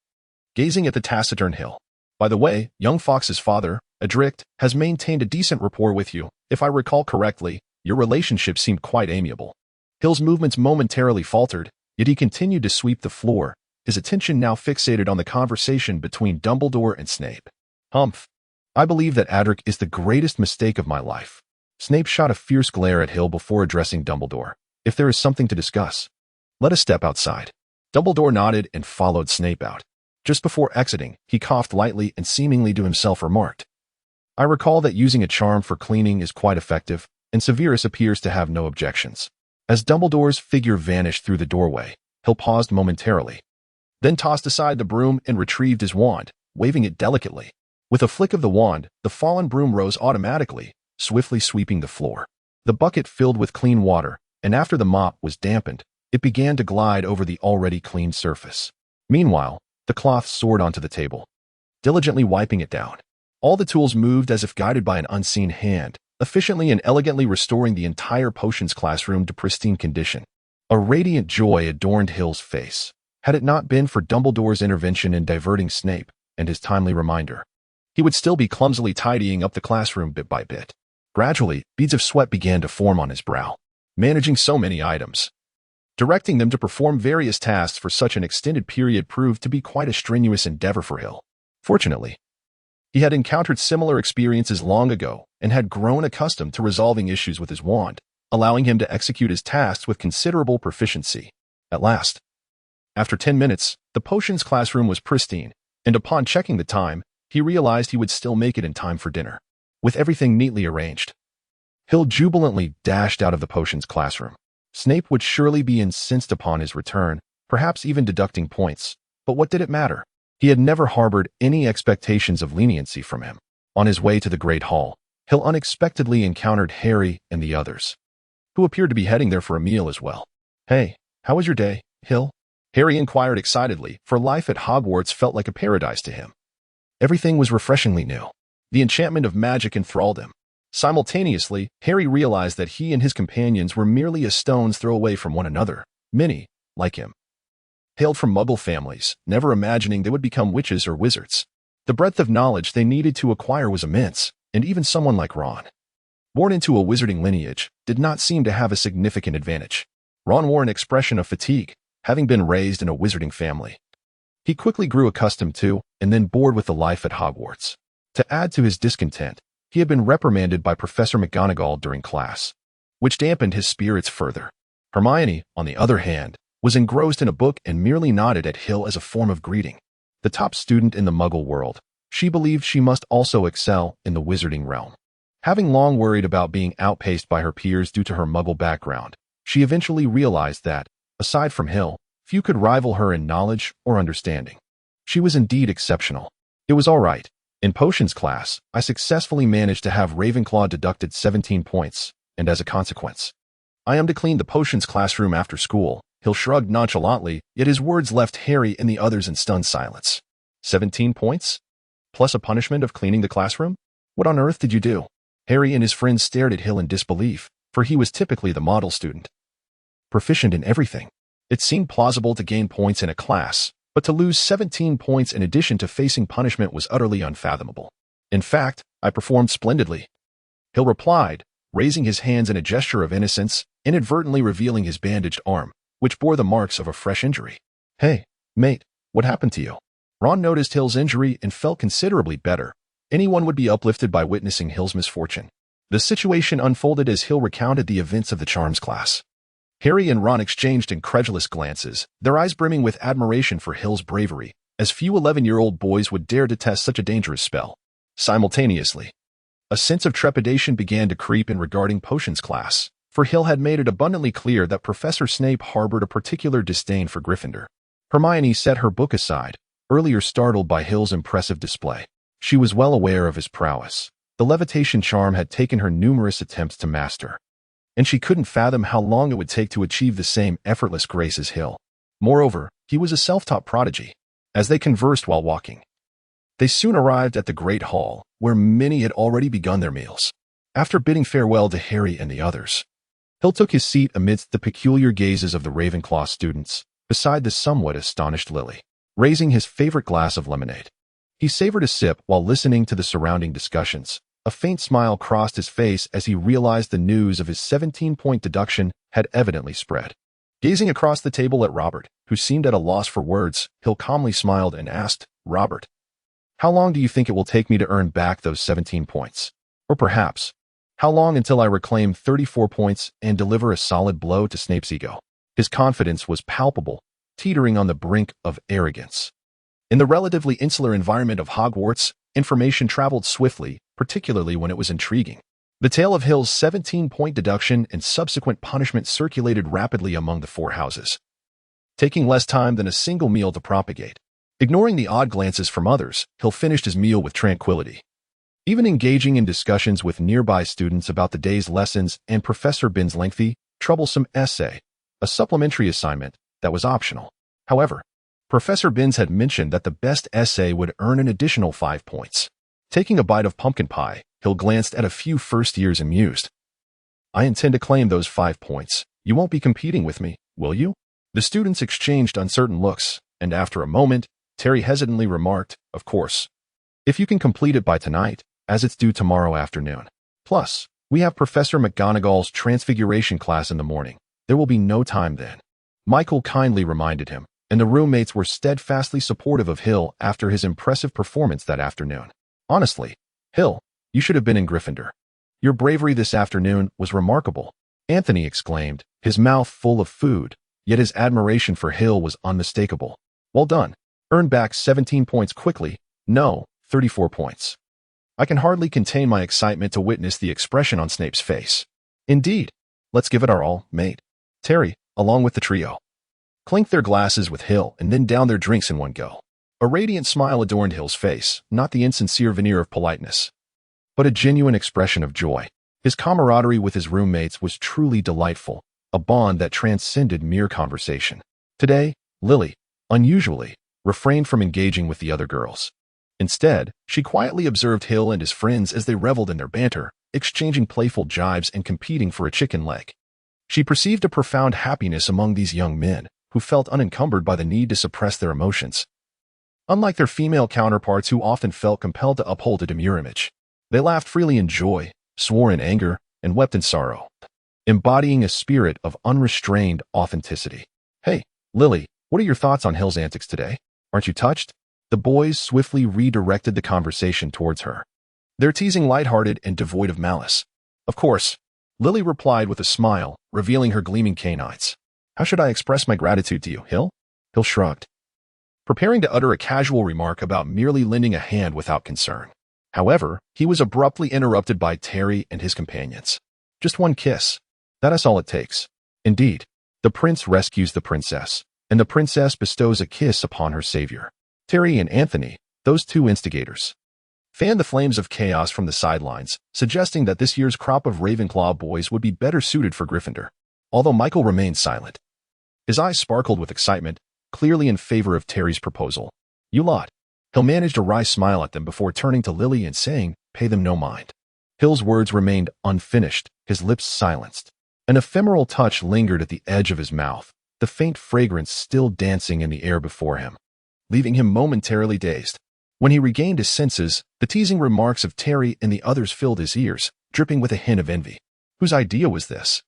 gazing at the taciturn Hill. "By the way, young Fawkes's father, Adric, has maintained a decent rapport with you. If I recall correctly, your relationship seemed quite amiable." Hill's movements momentarily faltered, yet he continued to sweep the floor, his attention now fixated on the conversation between Dumbledore and Snape. "Humph. I believe that Adric is the greatest mistake of my life." Snape shot a fierce glare at Hill before addressing Dumbledore. "If there is something to discuss, let us step outside." Dumbledore nodded and followed Snape out. Just before exiting, he coughed lightly and seemingly to himself remarked, "I recall that using a charm for cleaning is quite effective, and Severus appears to have no objections." As Dumbledore's figure vanished through the doorway, Hill paused momentarily, then tossed aside the broom and retrieved his wand, waving it delicately. With a flick of the wand, the fallen broom rose automatically, swiftly sweeping the floor. The bucket filled with clean water, and after the mop was dampened, it began to glide over the already clean surface. Meanwhile, the cloth soared onto the table, diligently wiping it down. All the tools moved as if guided by an unseen hand, efficiently and elegantly restoring the entire potions classroom to pristine condition. A radiant joy adorned Hill's face. Had it not been for Dumbledore's intervention in diverting Snape and his timely reminder, he would still be clumsily tidying up the classroom bit by bit. Gradually, beads of sweat began to form on his brow. Managing so many items, directing them to perform various tasks for such an extended period proved to be quite a strenuous endeavor for Hill. Fortunately, he had encountered similar experiences long ago and had grown accustomed to resolving issues with his wand, allowing him to execute his tasks with considerable proficiency. At last, after 10 minutes, the potions classroom was pristine, and upon checking the time, he realized he would still make it in time for dinner. With everything neatly arranged, Hill jubilantly dashed out of the potions classroom. Snape would surely be incensed upon his return, perhaps even deducting points, but what did it matter? He had never harbored any expectations of leniency from him. On his way to the Great Hall, Hill unexpectedly encountered Harry and the others, who appeared to be heading there for a meal as well. "Hey, how was your day, Hill?" Harry inquired excitedly, for life at Hogwarts felt like a paradise to him. Everything was refreshingly new. The enchantment of magic enthralled him. Simultaneously, Harry realized that he and his companions were merely a stone's throw away from one another. Many, like him, hailed from Muggle families, never imagining they would become witches or wizards. The breadth of knowledge they needed to acquire was immense, and even someone like Ron, born into a wizarding lineage, did not seem to have a significant advantage. Ron wore an expression of fatigue, having been raised in a wizarding family. He quickly grew accustomed to, and then bored with the life at Hogwarts. To add to his discontent, he had been reprimanded by Professor McGonagall during class, which dampened his spirits further. Hermione, on the other hand, was engrossed in a book and merely nodded at Hill as a form of greeting. The top student in the Muggle world, she believed she must also excel in the wizarding realm. Having long worried about being outpaced by her peers due to her Muggle background, she eventually realized that, aside from Hill, few could rival her in knowledge or understanding. She was indeed exceptional. It was all right. In potions class, I successfully managed to have Ravenclaw deducted 17 points, and as a consequence, I am to clean the potions classroom after school. Hill shrugged nonchalantly, yet his words left Harry and the others in stunned silence. 17 points? Plus a punishment of cleaning the classroom? What on earth did you do? Harry and his friends stared at Hill in disbelief, for he was typically the model student, proficient in everything. It seemed plausible to gain points in a class, but to lose 17 points in addition to facing punishment was utterly unfathomable. In fact, I performed splendidly, Hill replied, raising his hands in a gesture of innocence, inadvertently revealing his bandaged arm, which bore the marks of a fresh injury. Hey, mate, what happened to you? Ron noticed Hill's injury and felt considerably better. Anyone would be uplifted by witnessing Hill's misfortune. The situation unfolded as Hill recounted the events of the charms class. Harry and Ron exchanged incredulous glances, their eyes brimming with admiration for Hill's bravery, as few 11-year-old boys would dare to test such a dangerous spell. Simultaneously, a sense of trepidation began to creep in regarding potions class, for Hill had made it abundantly clear that Professor Snape harbored a particular disdain for Gryffindor. Hermione set her book aside, earlier startled by Hill's impressive display. She was well aware of his prowess. The levitation charm had taken her numerous attempts to master, and she couldn't fathom how long it would take to achieve the same effortless grace as Hill. Moreover, he was a self-taught prodigy. As they conversed while walking, they soon arrived at the Great Hall, where many had already begun their meals. After bidding farewell to Harry and the others, Hill took his seat amidst the peculiar gazes of the Ravenclaw students, beside the somewhat astonished Lily, raising his favorite glass of lemonade. He savored a sip while listening to the surrounding discussions. A faint smile crossed his face as he realized the news of his 17-point deduction had evidently spread. Gazing across the table at Robert, who seemed at a loss for words, Hill calmly smiled and asked, "Robert, how long do you think it will take me to earn back those 17 points? Or perhaps, how long until I reclaim 34 points and deliver a solid blow to Snape's ego?" His confidence was palpable, teetering on the brink of arrogance. In the relatively insular environment of Hogwarts, information traveled swiftly, particularly when it was intriguing. The tale of Hill's 17-point deduction and subsequent punishment circulated rapidly among the four houses, taking less time than a single meal to propagate. Ignoring the odd glances from others, Hill finished his meal with tranquility, even engaging in discussions with nearby students about the day's lessons and Professor Binns' lengthy, troublesome essay, a supplementary assignment that was optional. However, Professor Binns had mentioned that the best essay would earn an additional 5 points. Taking a bite of pumpkin pie, Hill glanced at a few first years and mused. "I intend to claim those 5 points. You won't be competing with me, will you?" The students exchanged uncertain looks, and after a moment, Terry hesitantly remarked, "Of course. If you can complete it by tonight, as it's due tomorrow afternoon. Plus, we have Professor McGonagall's Transfiguration class in the morning. There will be no time then." Michael kindly reminded him, and the roommates were steadfastly supportive of Hill after his impressive performance that afternoon. "Honestly, Hill, you should have been in Gryffindor. Your bravery this afternoon was remarkable," Anthony exclaimed, his mouth full of food, yet his admiration for Hill was unmistakable. "Well done. Earn back 17 points quickly. No, 34 points." I can hardly contain my excitement to witness the expression on Snape's face. "Indeed. Let's give it our all, mate." Terry, along with the trio, clinked their glasses with Hill and then downed their drinks in one go. A radiant smile adorned Hill's face, not the insincere veneer of politeness, but a genuine expression of joy. His camaraderie with his roommates was truly delightful, a bond that transcended mere conversation. Today, Lily, unusually, refrained from engaging with the other girls. Instead, she quietly observed Hill and his friends as they reveled in their banter, exchanging playful jibes and competing for a chicken leg. She perceived a profound happiness among these young men, who felt unencumbered by the need to suppress their emotions. Unlike their female counterparts who often felt compelled to uphold a demure image, they laughed freely in joy, swore in anger, and wept in sorrow, embodying a spirit of unrestrained authenticity. "Hey, Lily, what are your thoughts on Hill's antics today? Aren't you touched?" The boys swiftly redirected the conversation towards her, their teasing lighthearted and devoid of malice. "Of course," Lily replied with a smile, revealing her gleaming canines. "How should I express my gratitude to you, Hill?" Hill shrugged, preparing to utter a casual remark about merely lending a hand without concern. However, he was abruptly interrupted by Terry and his companions. "Just one kiss. That is all it takes." Indeed, the prince rescues the princess, and the princess bestows a kiss upon her savior. Terry and Anthony, those two instigators, fanned the flames of chaos from the sidelines, suggesting that this year's crop of Ravenclaw boys would be better suited for Gryffindor. Although Michael remained silent, his eyes sparkled with excitement, clearly in favor of Terry's proposal. "You lot." Hill managed a wry smile at them before turning to Lily and saying, "Pay them no mind." Hill's words remained unfinished, his lips silenced. An ephemeral touch lingered at the edge of his mouth, the faint fragrance still dancing in the air before him, leaving him momentarily dazed. When he regained his senses, the teasing remarks of Terry and the others filled his ears, dripping with a hint of envy. Whose idea was this?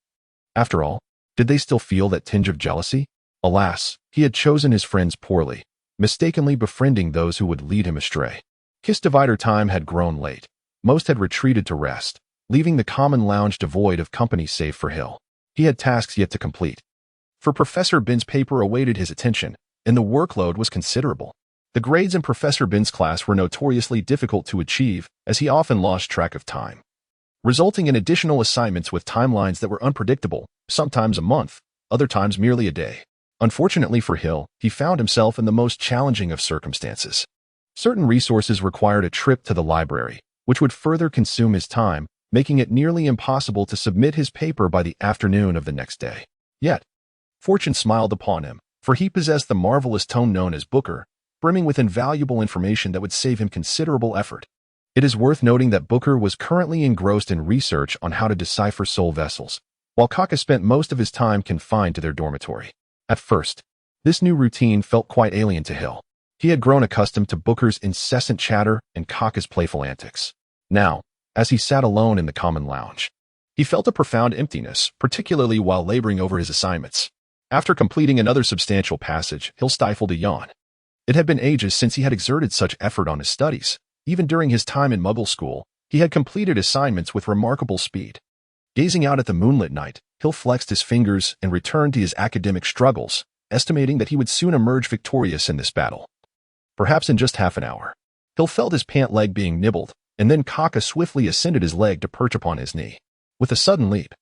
After all, did they still feel that tinge of jealousy? Alas, he had chosen his friends poorly, mistakenly befriending those who would lead him astray. Kiss divider time had grown late. Most had retreated to rest, leaving the common lounge devoid of company save for Hill. He had tasks yet to complete. For Professor Bin's paper awaited his attention, and the workload was considerable. The grades in Professor Bin's class were notoriously difficult to achieve, as he often lost track of time, resulting in additional assignments with timelines that were unpredictable, sometimes a month, other times merely a day. Unfortunately for Hill, he found himself in the most challenging of circumstances. Certain resources required a trip to the library, which would further consume his time, making it nearly impossible to submit his paper by the afternoon of the next day. Yet, fortune smiled upon him, for he possessed the marvelous tome known as Booker, brimming with invaluable information that would save him considerable effort. It is worth noting that Booker was currently engrossed in research on how to decipher soul vessels, while Kaka spent most of his time confined to their dormitory. At first, this new routine felt quite alien to Hill. He had grown accustomed to Booker's incessant chatter and Kaka's playful antics. Now, as he sat alone in the common lounge, he felt a profound emptiness, particularly while laboring over his assignments. After completing another substantial passage, Hill stifled a yawn. It had been ages since he had exerted such effort on his studies. Even during his time in Muggle school, he had completed assignments with remarkable speed. Gazing out at the moonlit night, Hill flexed his fingers and returned to his academic struggles, estimating that he would soon emerge victorious in this battle. Perhaps in just half an hour. Hill felt his pant leg being nibbled, and then Kaka swiftly ascended his leg to perch upon his knee. With a sudden leap,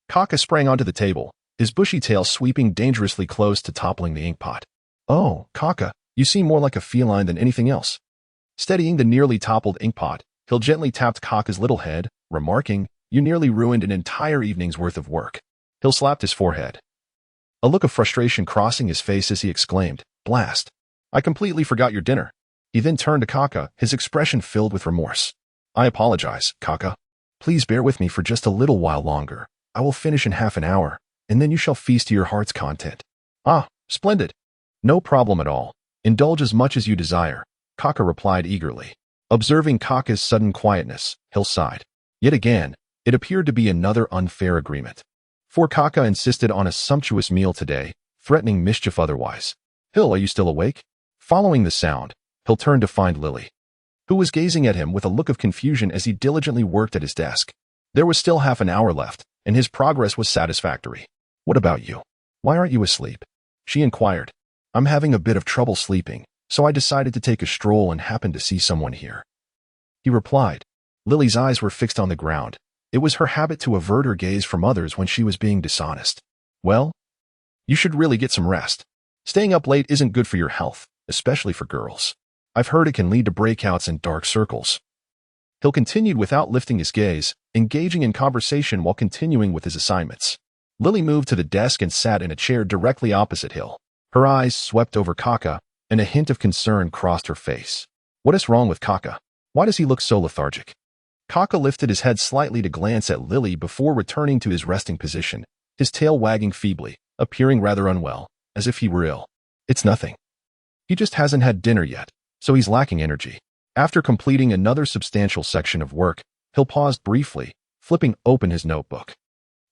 Kaka sprang onto the table, his bushy tail sweeping dangerously close to toppling the inkpot. "Oh, Kaka, you seem more like a feline than anything else." Steadying the nearly toppled inkpot, Hill gently tapped Kaka's little head, remarking, "You nearly ruined an entire evening's worth of work." Hill slapped his forehead, a look of frustration crossing his face as he exclaimed, "Blast! I completely forgot your dinner." He then turned to Kaka, his expression filled with remorse. "I apologize, Kaka. Please bear with me for just a little while longer. I will finish in half an hour, and then you shall feast to your heart's content." "Ah, splendid. No problem at all. Indulge as much as you desire," Kaka replied eagerly. Observing Kaka's sudden quietness, Hill sighed. Yet again, it appeared to be another unfair agreement. For Kaka insisted on a sumptuous meal today, threatening mischief otherwise. "Hill, are you still awake?" Following the sound, Hill turned to find Lily, who was gazing at him with a look of confusion as he diligently worked at his desk. There was still half an hour left, and his progress was satisfactory. "What about you? Why aren't you asleep?" she inquired. "I'm having a bit of trouble sleeping, so I decided to take a stroll and happened to see someone here," he replied. Lily's eyes were fixed on the ground. It was her habit to avert her gaze from others when she was being dishonest. "Well, you should really get some rest. Staying up late isn't good for your health, especially for girls. I've heard it can lead to breakouts and dark circles." Hill continued without lifting his gaze, engaging in conversation while continuing with his assignments. Lily moved to the desk and sat in a chair directly opposite Hill. Her eyes swept over Kaka, and a hint of concern crossed her face. "What is wrong with Kaka? Why does he look so lethargic?" Kaka lifted his head slightly to glance at Lily before returning to his resting position, his tail wagging feebly, appearing rather unwell, as if he were ill. "It's nothing. He just hasn't had dinner yet, so he's lacking energy." After completing another substantial section of work, Hill paused briefly, flipping open his notebook.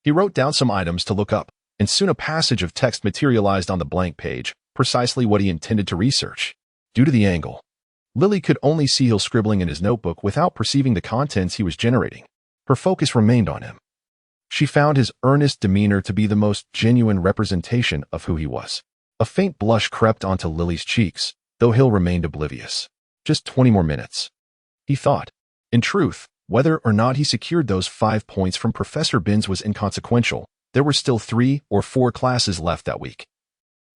He wrote down some items to look up, and soon a passage of text materialized on the blank page, precisely what he intended to research. Due to the angle, Lily could only see Hill scribbling in his notebook without perceiving the contents he was generating. Her focus remained on him. She found his earnest demeanor to be the most genuine representation of who he was. A faint blush crept onto Lily's cheeks, though Hill remained oblivious. Just 20 more minutes, he thought. In truth, whether or not he secured those 5 points from Professor Binns was inconsequential. There were still 3 or 4 classes left that week,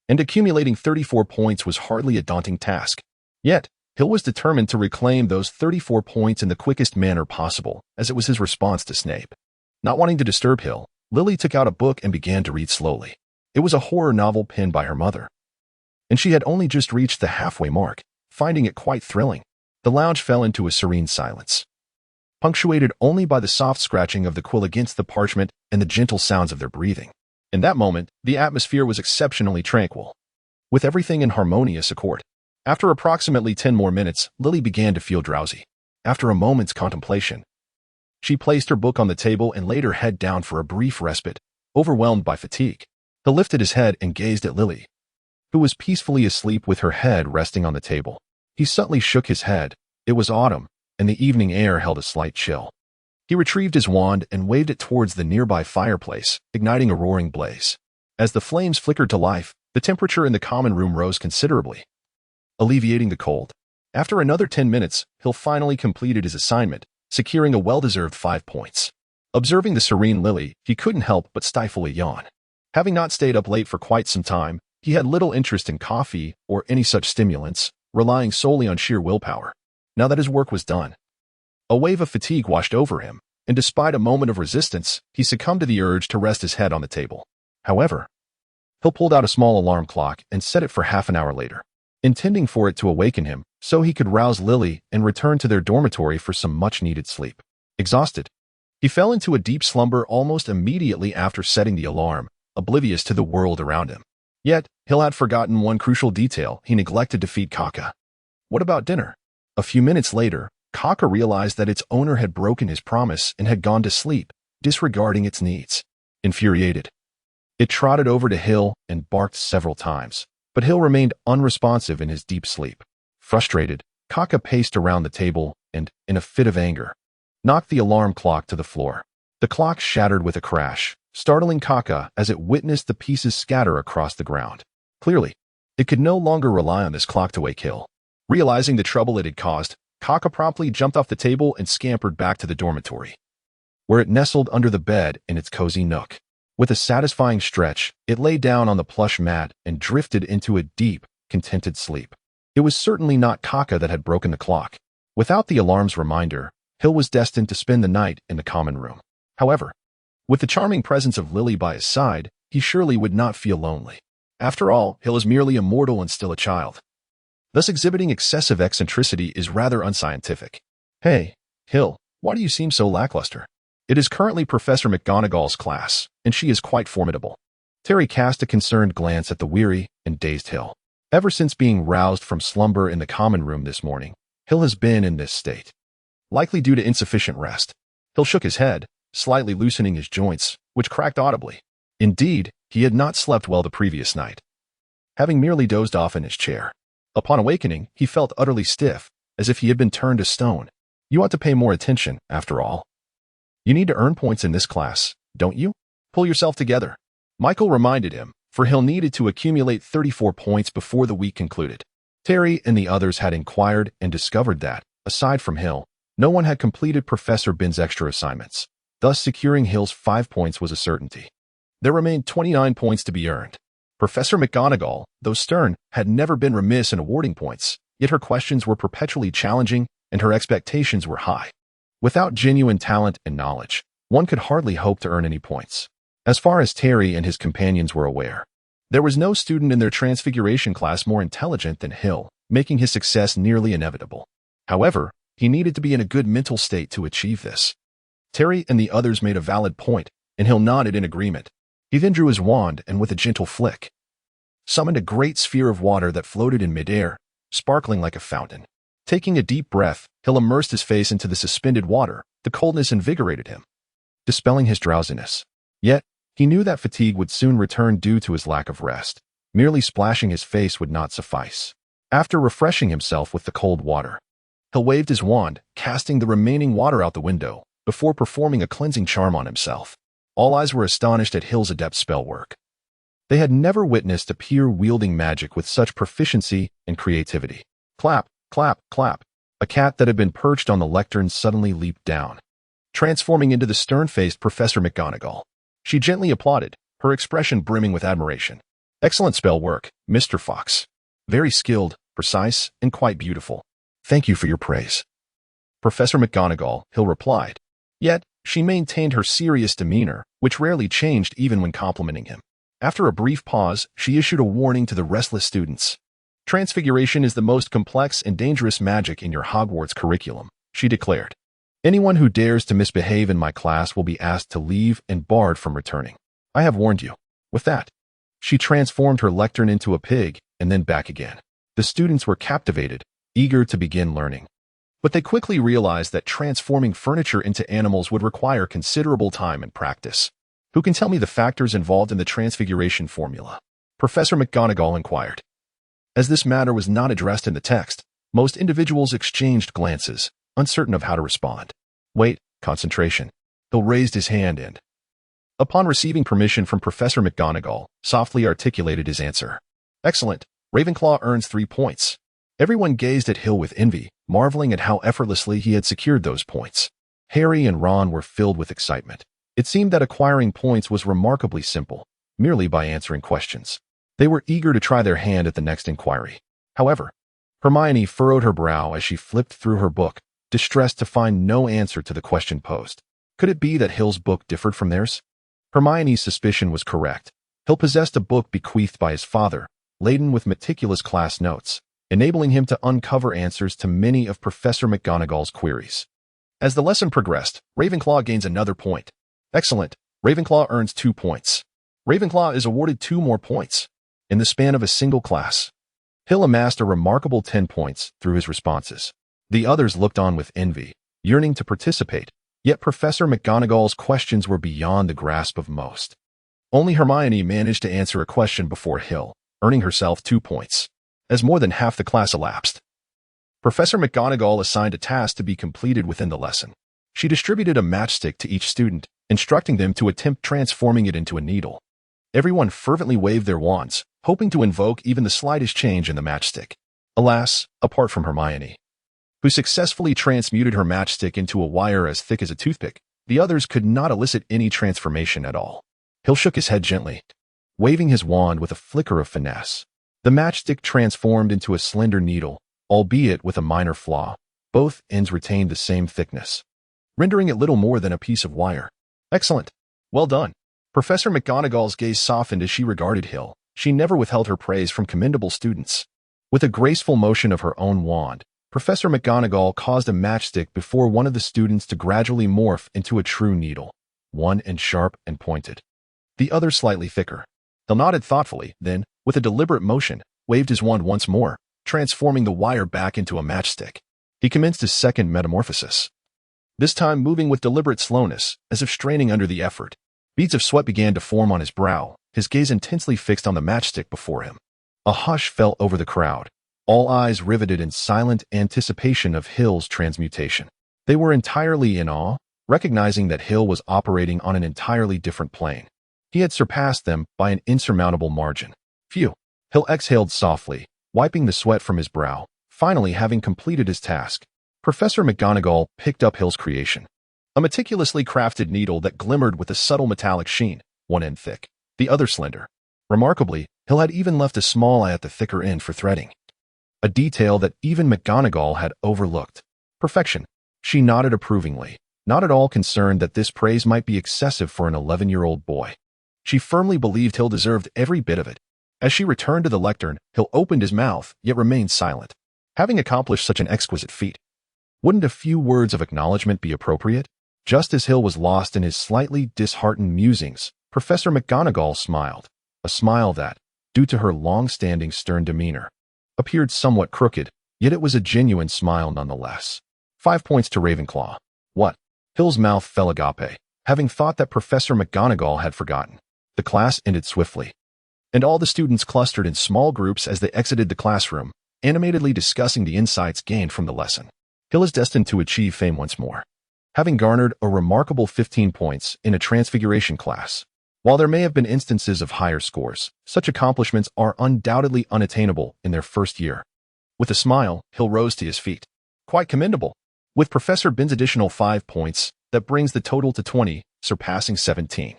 and accumulating 34 points was hardly a daunting task. Yet, Hill was determined to reclaim those 34 points in the quickest manner possible, as it was his response to Snape. Not wanting to disturb Hill, Lily took out a book and began to read slowly. It was a horror novel penned by her mother, and she had only just reached the halfway mark, finding it quite thrilling. The lounge fell into a serene silence, punctuated only by the soft scratching of the quill against the parchment and the gentle sounds of their breathing. In that moment, the atmosphere was exceptionally tranquil, with everything in harmonious accord. After approximately 10 more minutes, Lily began to feel drowsy. After a moment's contemplation, she placed her book on the table and laid her head down for a brief respite, overwhelmed by fatigue. He lifted his head and gazed at Lily, who was peacefully asleep with her head resting on the table. He subtly shook his head. It was autumn, and the evening air held a slight chill. He retrieved his wand and waved it towards the nearby fireplace, igniting a roaring blaze. As the flames flickered to life, the temperature in the common room rose considerably, alleviating the cold. After another 10 minutes, Hill finally completed his assignment, securing a well-deserved 5 points. Observing the serene Lily, he couldn't help but stifle a yawn. Having not stayed up late for quite some time, he had little interest in coffee or any such stimulants, relying solely on sheer willpower. Now that his work was done, a wave of fatigue washed over him, and despite a moment of resistance, he succumbed to the urge to rest his head on the table. However, Hill pulled out a small alarm clock and set it for half an hour later, intending for it to awaken him so he could rouse Lily and return to their dormitory for some much-needed sleep. Exhausted, he fell into a deep slumber almost immediately after setting the alarm, oblivious to the world around him. Yet, Hill had forgotten one crucial detail. He neglected to feed Kaka. What about dinner? A few minutes later, Kaka realized that its owner had broken his promise and had gone to sleep, disregarding its needs. Infuriated, it trotted over to Hill and barked several times, but Hill remained unresponsive in his deep sleep. Frustrated, Kaka paced around the table and, in a fit of anger, knocked the alarm clock to the floor. The clock shattered with a crash, startling Kaka as it witnessed the pieces scatter across the ground. Clearly, it could no longer rely on this clock to wake Hill. Realizing the trouble it had caused, Kaka promptly jumped off the table and scampered back to the dormitory, where it nestled under the bed in its cozy nook. With a satisfying stretch, it lay down on the plush mat and drifted into a deep, contented sleep. It was certainly not Kaka that had broken the clock. Without the alarm's reminder, Hill was destined to spend the night in the common room. However, with the charming presence of Lily by his side, he surely would not feel lonely. After all, Hill is merely a mortal and still a child. Thus exhibiting excessive eccentricity is rather unscientific. Hey, Hill, why do you seem so lackluster? It is currently Professor McGonagall's class, and she is quite formidable. Terry cast a concerned glance at the weary and dazed Hill. Ever since being roused from slumber in the common room this morning, Hill has been in this state, likely due to insufficient rest. Hill shook his head, slightly loosening his joints, which cracked audibly. Indeed, he had not slept well the previous night, having merely dozed off in his chair. Upon awakening, he felt utterly stiff, as if he had been turned to stone. You ought to pay more attention, after all. You need to earn points in this class, don't you? Pull yourself together. Michael reminded him, for Hill needed to accumulate 34 points before the week concluded. Terry and the others had inquired and discovered that, aside from Hill, no one had completed Professor Bin's extra assignments. Thus, securing Hill's 5 points was a certainty. There remained 29 points to be earned. Professor McGonagall, though stern, had never been remiss in awarding points, yet her questions were perpetually challenging and her expectations were high. Without genuine talent and knowledge, one could hardly hope to earn any points. As far as Terry and his companions were aware, there was no student in their Transfiguration class more intelligent than Hill, making his success nearly inevitable. However, he needed to be in a good mental state to achieve this. Terry and the others made a valid point, and Hill nodded in agreement. He then drew his wand and, with a gentle flick, summoned a great sphere of water that floated in midair, sparkling like a fountain. Taking a deep breath, Hill immersed his face into the suspended water. The coldness invigorated him, dispelling his drowsiness. Yet, he knew that fatigue would soon return due to his lack of rest. Merely splashing his face would not suffice. After refreshing himself with the cold water, Hill waved his wand, casting the remaining water out the window, before performing a cleansing charm on himself. All eyes were astonished at Hill's adept spell work. They had never witnessed a peer wielding magic with such proficiency and creativity. Clap, clap, clap. A cat that had been perched on the lectern suddenly leaped down, transforming into the stern-faced Professor McGonagall. She gently applauded, her expression brimming with admiration. Excellent spell work, Mr. Fox. Very skilled, precise, and quite beautiful. Thank you for your praise, Professor McGonagall, Hill replied. Yet, she maintained her serious demeanor, which rarely changed even when complimenting him. After a brief pause, she issued a warning to the restless students. Transfiguration is the most complex and dangerous magic in your Hogwarts curriculum, she declared. Anyone who dares to misbehave in my class will be asked to leave and barred from returning. I have warned you. With that, she transformed her lectern into a pig and then back again. The students were captivated, eager to begin learning. But they quickly realized that transforming furniture into animals would require considerable time and practice. Who can tell me the factors involved in the transfiguration formula? Professor McGonagall inquired. As this matter was not addressed in the text, most individuals exchanged glances, uncertain of how to respond. Wait, concentration. Hill raised his hand and, upon receiving permission from Professor McGonagall, softly articulated his answer. Excellent. Ravenclaw earns 3 points. Everyone gazed at Hill with envy, marveling at how effortlessly he had secured those points. Harry and Ron were filled with excitement. It seemed that acquiring points was remarkably simple, merely by answering questions. They were eager to try their hand at the next inquiry. However, Hermione furrowed her brow as she flipped through her book, distressed to find no answer to the question posed. Could it be that Hill's book differed from theirs? Hermione's suspicion was correct. Hill possessed a book bequeathed by his father, laden with meticulous class notes, enabling him to uncover answers to many of Professor McGonagall's queries. As the lesson progressed, Ravenclaw gains another point. Excellent. Ravenclaw earns 2 points. Ravenclaw is awarded 2 more points. In the span of a single class, Hill amassed a remarkable 10 points through his responses. The others looked on with envy, yearning to participate, yet Professor McGonagall's questions were beyond the grasp of most. Only Hermione managed to answer a question before Hill, earning herself 2 points. As more than half the class elapsed, Professor McGonagall assigned a task to be completed within the lesson. She distributed a matchstick to each student, instructing them to attempt transforming it into a needle. Everyone fervently waved their wands, hoping to invoke even the slightest change in the matchstick. Alas, apart from Hermione, who successfully transmuted her matchstick into a wire as thick as a toothpick, the others could not elicit any transformation at all. Hill shook his head gently, waving his wand with a flicker of finesse. The matchstick transformed into a slender needle, albeit with a minor flaw. Both ends retained the same thickness, rendering it little more than a piece of wire. Excellent. Well done. Professor McGonagall's gaze softened as she regarded Hill. She never withheld her praise from commendable students. With a graceful motion of her own wand, Professor McGonagall caused a matchstick before one of the students to gradually morph into a true needle, one end sharp and pointed, the other slightly thicker. Hill nodded thoughtfully, then, with a deliberate motion, waved his wand once more, transforming the wire back into a matchstick. He commenced his second metamorphosis, this time moving with deliberate slowness, as if straining under the effort. Beads of sweat began to form on his brow, his gaze intensely fixed on the matchstick before him. A hush fell over the crowd, all eyes riveted in silent anticipation of Hill's transmutation. They were entirely in awe, recognizing that Hill was operating on an entirely different plane. He had surpassed them by an insurmountable margin. Phew! Hill exhaled softly, wiping the sweat from his brow. Finally, having completed his task, Professor McGonagall picked up Hill's creation. A meticulously crafted needle that glimmered with a subtle metallic sheen, one end thick, the other slender. Remarkably, Hill had even left a small eye at the thicker end for threading, a detail that even McGonagall had overlooked. Perfection. She nodded approvingly, not at all concerned that this praise might be excessive for an 11-year-old boy. She firmly believed Hill deserved every bit of it. As she returned to the lectern, Hill opened his mouth, yet remained silent. Having accomplished such an exquisite feat, wouldn't a few words of acknowledgement be appropriate? Just as Hill was lost in his slightly disheartened musings, Professor McGonagall smiled, a smile that, due to her long-standing stern demeanor, appeared somewhat crooked, yet it was a genuine smile nonetheless. 5 points to Ravenclaw. What? Hill's mouth fell agape, having thought that Professor McGonagall had forgotten. The class ended swiftly, and all the students clustered in small groups as they exited the classroom, animatedly discussing the insights gained from the lesson. Hill is destined to achieve fame once more, having garnered a remarkable 15 points in a transfiguration class. While there may have been instances of higher scores, such accomplishments are undoubtedly unattainable in their first year. With a smile, Hill rose to his feet. Quite commendable. With Professor Bin's additional 5 points, that brings the total to 20, surpassing 17.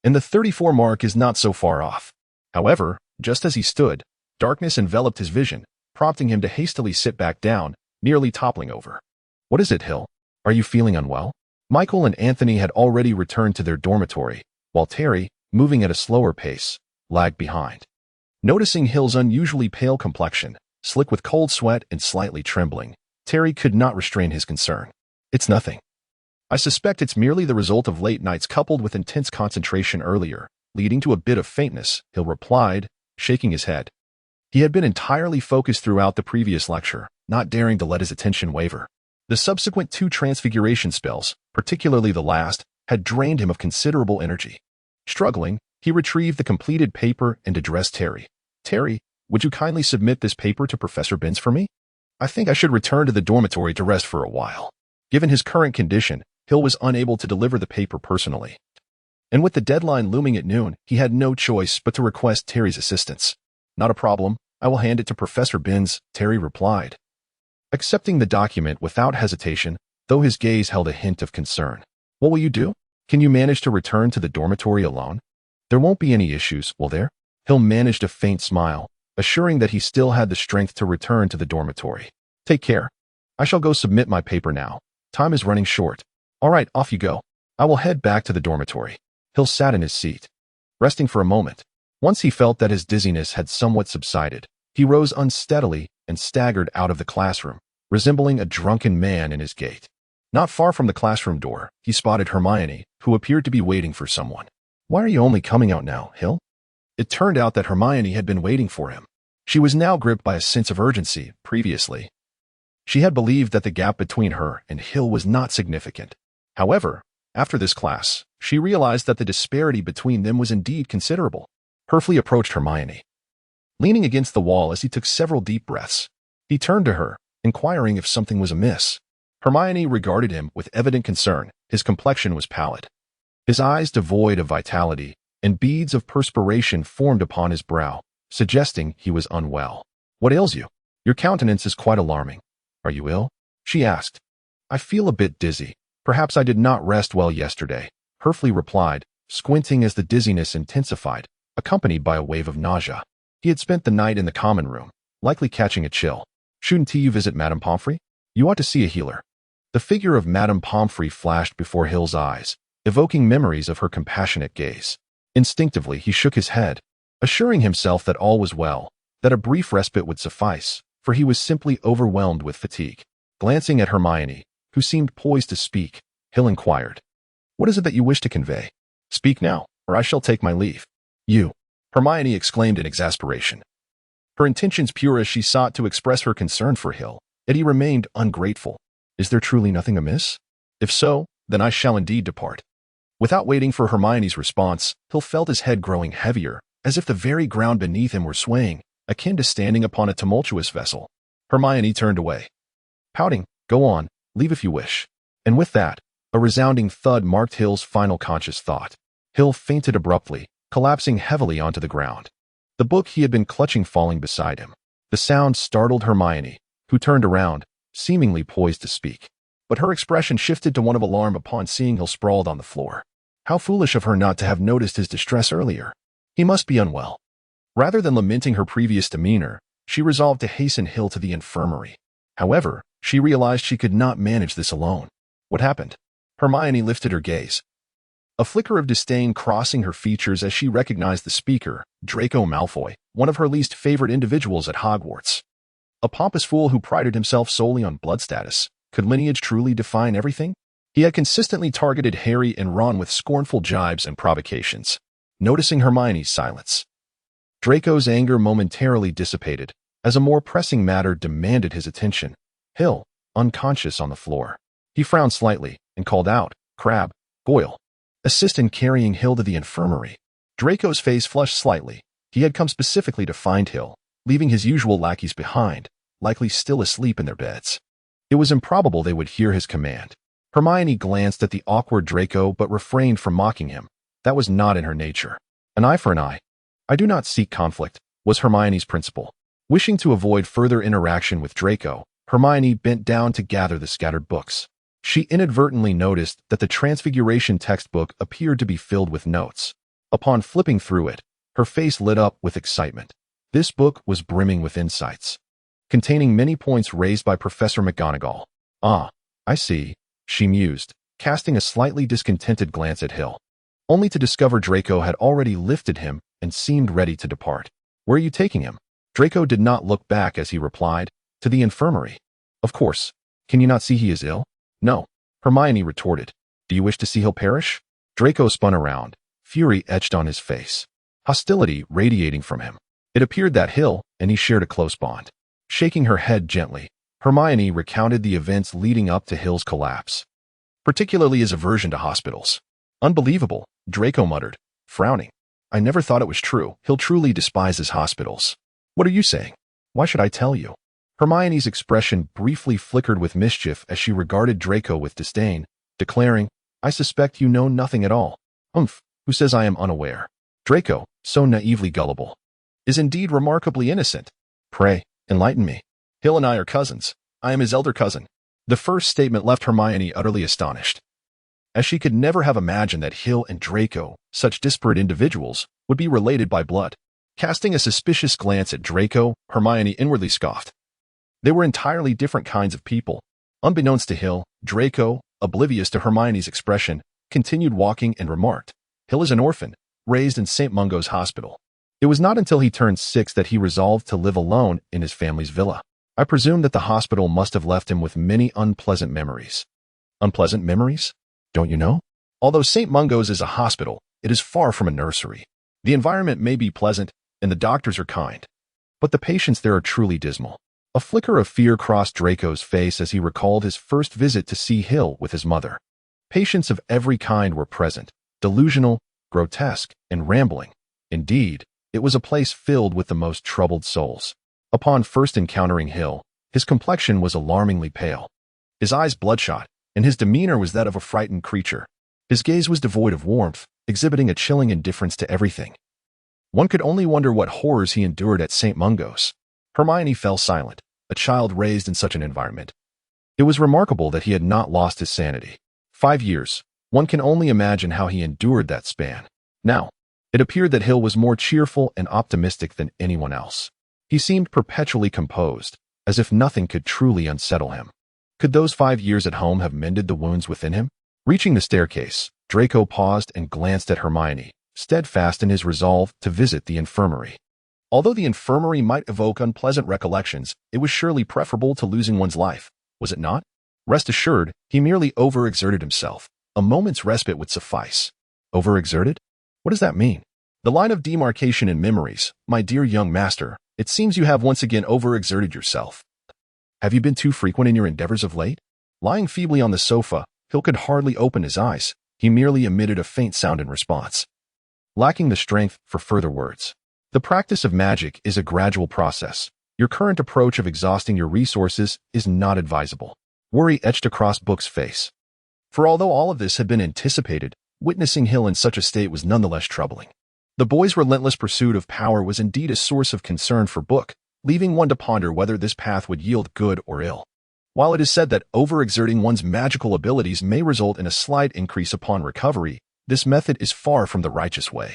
And the 34 mark is not so far off. However, just as he stood, darkness enveloped his vision, prompting him to hastily sit back down, nearly toppling over. What is it, Hill? Are you feeling unwell? Michael and Anthony had already returned to their dormitory, while Terry, moving at a slower pace, lagged behind. Noticing Hill's unusually pale complexion, slick with cold sweat and slightly trembling, Terry could not restrain his concern. It's nothing. I suspect it's merely the result of late nights coupled with intense concentration earlier, leading to a bit of faintness," Hill replied, shaking his head. He had been entirely focused throughout the previous lecture, not daring to let his attention waver. The subsequent 2 transfiguration spells, particularly the last, had drained him of considerable energy. Struggling, he retrieved the completed paper and addressed Terry. "Terry, would you kindly submit this paper to Professor Binns for me? I think I should return to the dormitory to rest for a while." Given his current condition, Hill was unable to deliver the paper personally. And with the deadline looming at noon, he had no choice but to request Terry's assistance. "Not a problem. I will hand it to Professor Binns," Terry replied, accepting the document without hesitation, though his gaze held a hint of concern. "What will you do? Can you manage to return to the dormitory alone? There won't be any issues, will there?" Hill managed a faint smile, assuring that he still had the strength to return to the dormitory. "Take care. I shall go submit my paper now. Time is running short." "All right, off you go. I will head back to the dormitory." Hill sat in his seat, resting for a moment. Once he felt that his dizziness had somewhat subsided, he rose unsteadily and staggered out of the classroom, resembling a drunken man in his gait. Not far from the classroom door, he spotted Hermione, who appeared to be waiting for someone. "Why are you only coming out now, Hill?" It turned out that Hermione had been waiting for him. She was now gripped by a sense of urgency. Previously, she had believed that the gap between her and Hill was not significant. However, after this class, she realized that the disparity between them was indeed considerable. Hurfley approached Hermione, leaning against the wall as he took several deep breaths. He turned to her, inquiring if something was amiss. Hermione regarded him with evident concern. His complexion was pallid, his eyes devoid of vitality, and beads of perspiration formed upon his brow, suggesting he was unwell. "What ails you? Your countenance is quite alarming. Are you ill?" she asked. "I feel a bit dizzy. Perhaps I did not rest well yesterday," Hurfley replied, squinting as the dizziness intensified, accompanied by a wave of nausea. He had spent the night in the common room, likely catching a chill. "Shouldn't you visit Madame Pomfrey? You ought to see a healer." The figure of Madame Pomfrey flashed before Hill's eyes, evoking memories of her compassionate gaze. Instinctively, he shook his head, assuring himself that all was well, that a brief respite would suffice, for he was simply overwhelmed with fatigue. Glancing at Hermione, who seemed poised to speak, Hill inquired, "What is it that you wish to convey? Speak now, or I shall take my leave." "You," Hermione exclaimed in exasperation. Her intentions pure as she sought to express her concern for Hill, yet he remained ungrateful. "Is there truly nothing amiss? If so, then I shall indeed depart." Without waiting for Hermione's response, Hill felt his head growing heavier, as if the very ground beneath him were swaying, akin to standing upon a tumultuous vessel. Hermione turned away, pouting, "Go on, leave if you wish." And with that, a resounding thud marked Hill's final conscious thought. Hill fainted abruptly, collapsing heavily onto the ground, the book he had been clutching falling beside him. The sound startled Hermione, who turned around, seemingly poised to speak. But her expression shifted to one of alarm upon seeing Hill sprawled on the floor. How foolish of her not to have noticed his distress earlier. He must be unwell. Rather than lamenting her previous demeanor, she resolved to hasten Hill to the infirmary. However, she realized she could not manage this alone. "What happened?" Hermione lifted her gaze, a flicker of disdain crossing her features as she recognized the speaker, Draco Malfoy, one of her least favorite individuals at Hogwarts. A pompous fool who prided himself solely on blood status. Could lineage truly define everything? He had consistently targeted Harry and Ron with scornful jibes and provocations. Noticing Hermione's silence, Draco's anger momentarily dissipated, as a more pressing matter demanded his attention. Hill, unconscious on the floor. He frowned slightly and called out, "Crabbe, Goyle, assist in carrying Hill to the infirmary." Draco's face flushed slightly. He had come specifically to find Hill, leaving his usual lackeys behind, likely still asleep in their beds. It was improbable they would hear his command. Hermione glanced at the awkward Draco but refrained from mocking him. That was not in her nature. An eye for an eye. "I do not seek conflict," was Hermione's principle. Wishing to avoid further interaction with Draco, Hermione bent down to gather the scattered books. She inadvertently noticed that the Transfiguration textbook appeared to be filled with notes. Upon flipping through it, her face lit up with excitement. This book was brimming with insights, containing many points raised by Professor McGonagall. "Ah, I see," she mused, casting a slightly discontented glance at Hill, only to discover Draco had already lifted him and seemed ready to depart. "Where are you taking him?" Draco did not look back as he replied, "To the infirmary." "Of course. Can you not see he is ill?" "No," Hermione retorted. "Do you wish to see Hill perish?" Draco spun around, fury etched on his face, hostility radiating from him. It appeared that Hill and he shared a close bond. Shaking her head gently, Hermione recounted the events leading up to Hill's collapse, particularly his aversion to hospitals. Unbelievable, Draco muttered, frowning. I never thought it was true. Hill truly despises hospitals. What are you saying? Why should I tell you? Hermione's expression briefly flickered with mischief as she regarded Draco with disdain, declaring, I suspect you know nothing at all. Humph, who says I am unaware? Draco, so naively gullible, is indeed remarkably innocent. Pray, enlighten me. Hill and I are cousins. I am his elder cousin. The first statement left Hermione utterly astonished, as she could never have imagined that Hill and Draco, such disparate individuals, would be related by blood. Casting a suspicious glance at Draco, Hermione inwardly scoffed. They were entirely different kinds of people. Unbeknownst to Hill, Draco, oblivious to Hermione's expression, continued walking and remarked, Hill is an orphan, raised in St. Mungo's hospital. It was not until he turned 6 that he resolved to live alone in his family's villa. I presume that the hospital must have left him with many unpleasant memories. Unpleasant memories? Don't you know? Although St. Mungo's is a hospital, it is far from a nursery. The environment may be pleasant, and the doctors are kind, but the patients there are truly dismal. A flicker of fear crossed Draco's face as he recalled his first visit to see Hill with his mother. Patients of every kind were present, delusional, grotesque, and rambling. Indeed, it was a place filled with the most troubled souls. Upon first encountering Hill, his complexion was alarmingly pale, his eyes bloodshot, and his demeanor was that of a frightened creature. His gaze was devoid of warmth, exhibiting a chilling indifference to everything. One could only wonder what horrors he endured at St. Mungo's. Hermione fell silent, a child raised in such an environment. It was remarkable that he had not lost his sanity. 5 years. One can only imagine how he endured that span. Now, it appeared that Hill was more cheerful and optimistic than anyone else. He seemed perpetually composed, as if nothing could truly unsettle him. Could those 5 years at home have mended the wounds within him? Reaching the staircase, Draco paused and glanced at Hermione, steadfast in his resolve to visit the infirmary. Although the infirmary might evoke unpleasant recollections, it was surely preferable to losing one's life, was it not? Rest assured, he merely overexerted himself. A moment's respite would suffice. Overexerted? What does that mean? The line of demarcation in memories, my dear young master, it seems you have once again overexerted yourself. Have you been too frequent in your endeavors of late? Lying feebly on the sofa, Hill could hardly open his eyes. He merely emitted a faint sound in response, lacking the strength for further words. The practice of magic is a gradual process. Your current approach of exhausting your resources is not advisable. Worry etched across Book's face. For although all of this had been anticipated, witnessing Hill in such a state was nonetheless troubling. The boy's relentless pursuit of power was indeed a source of concern for Book, leaving one to ponder whether this path would yield good or ill. While it is said that overexerting one's magical abilities may result in a slight increase upon recovery, this method is far from the righteous way.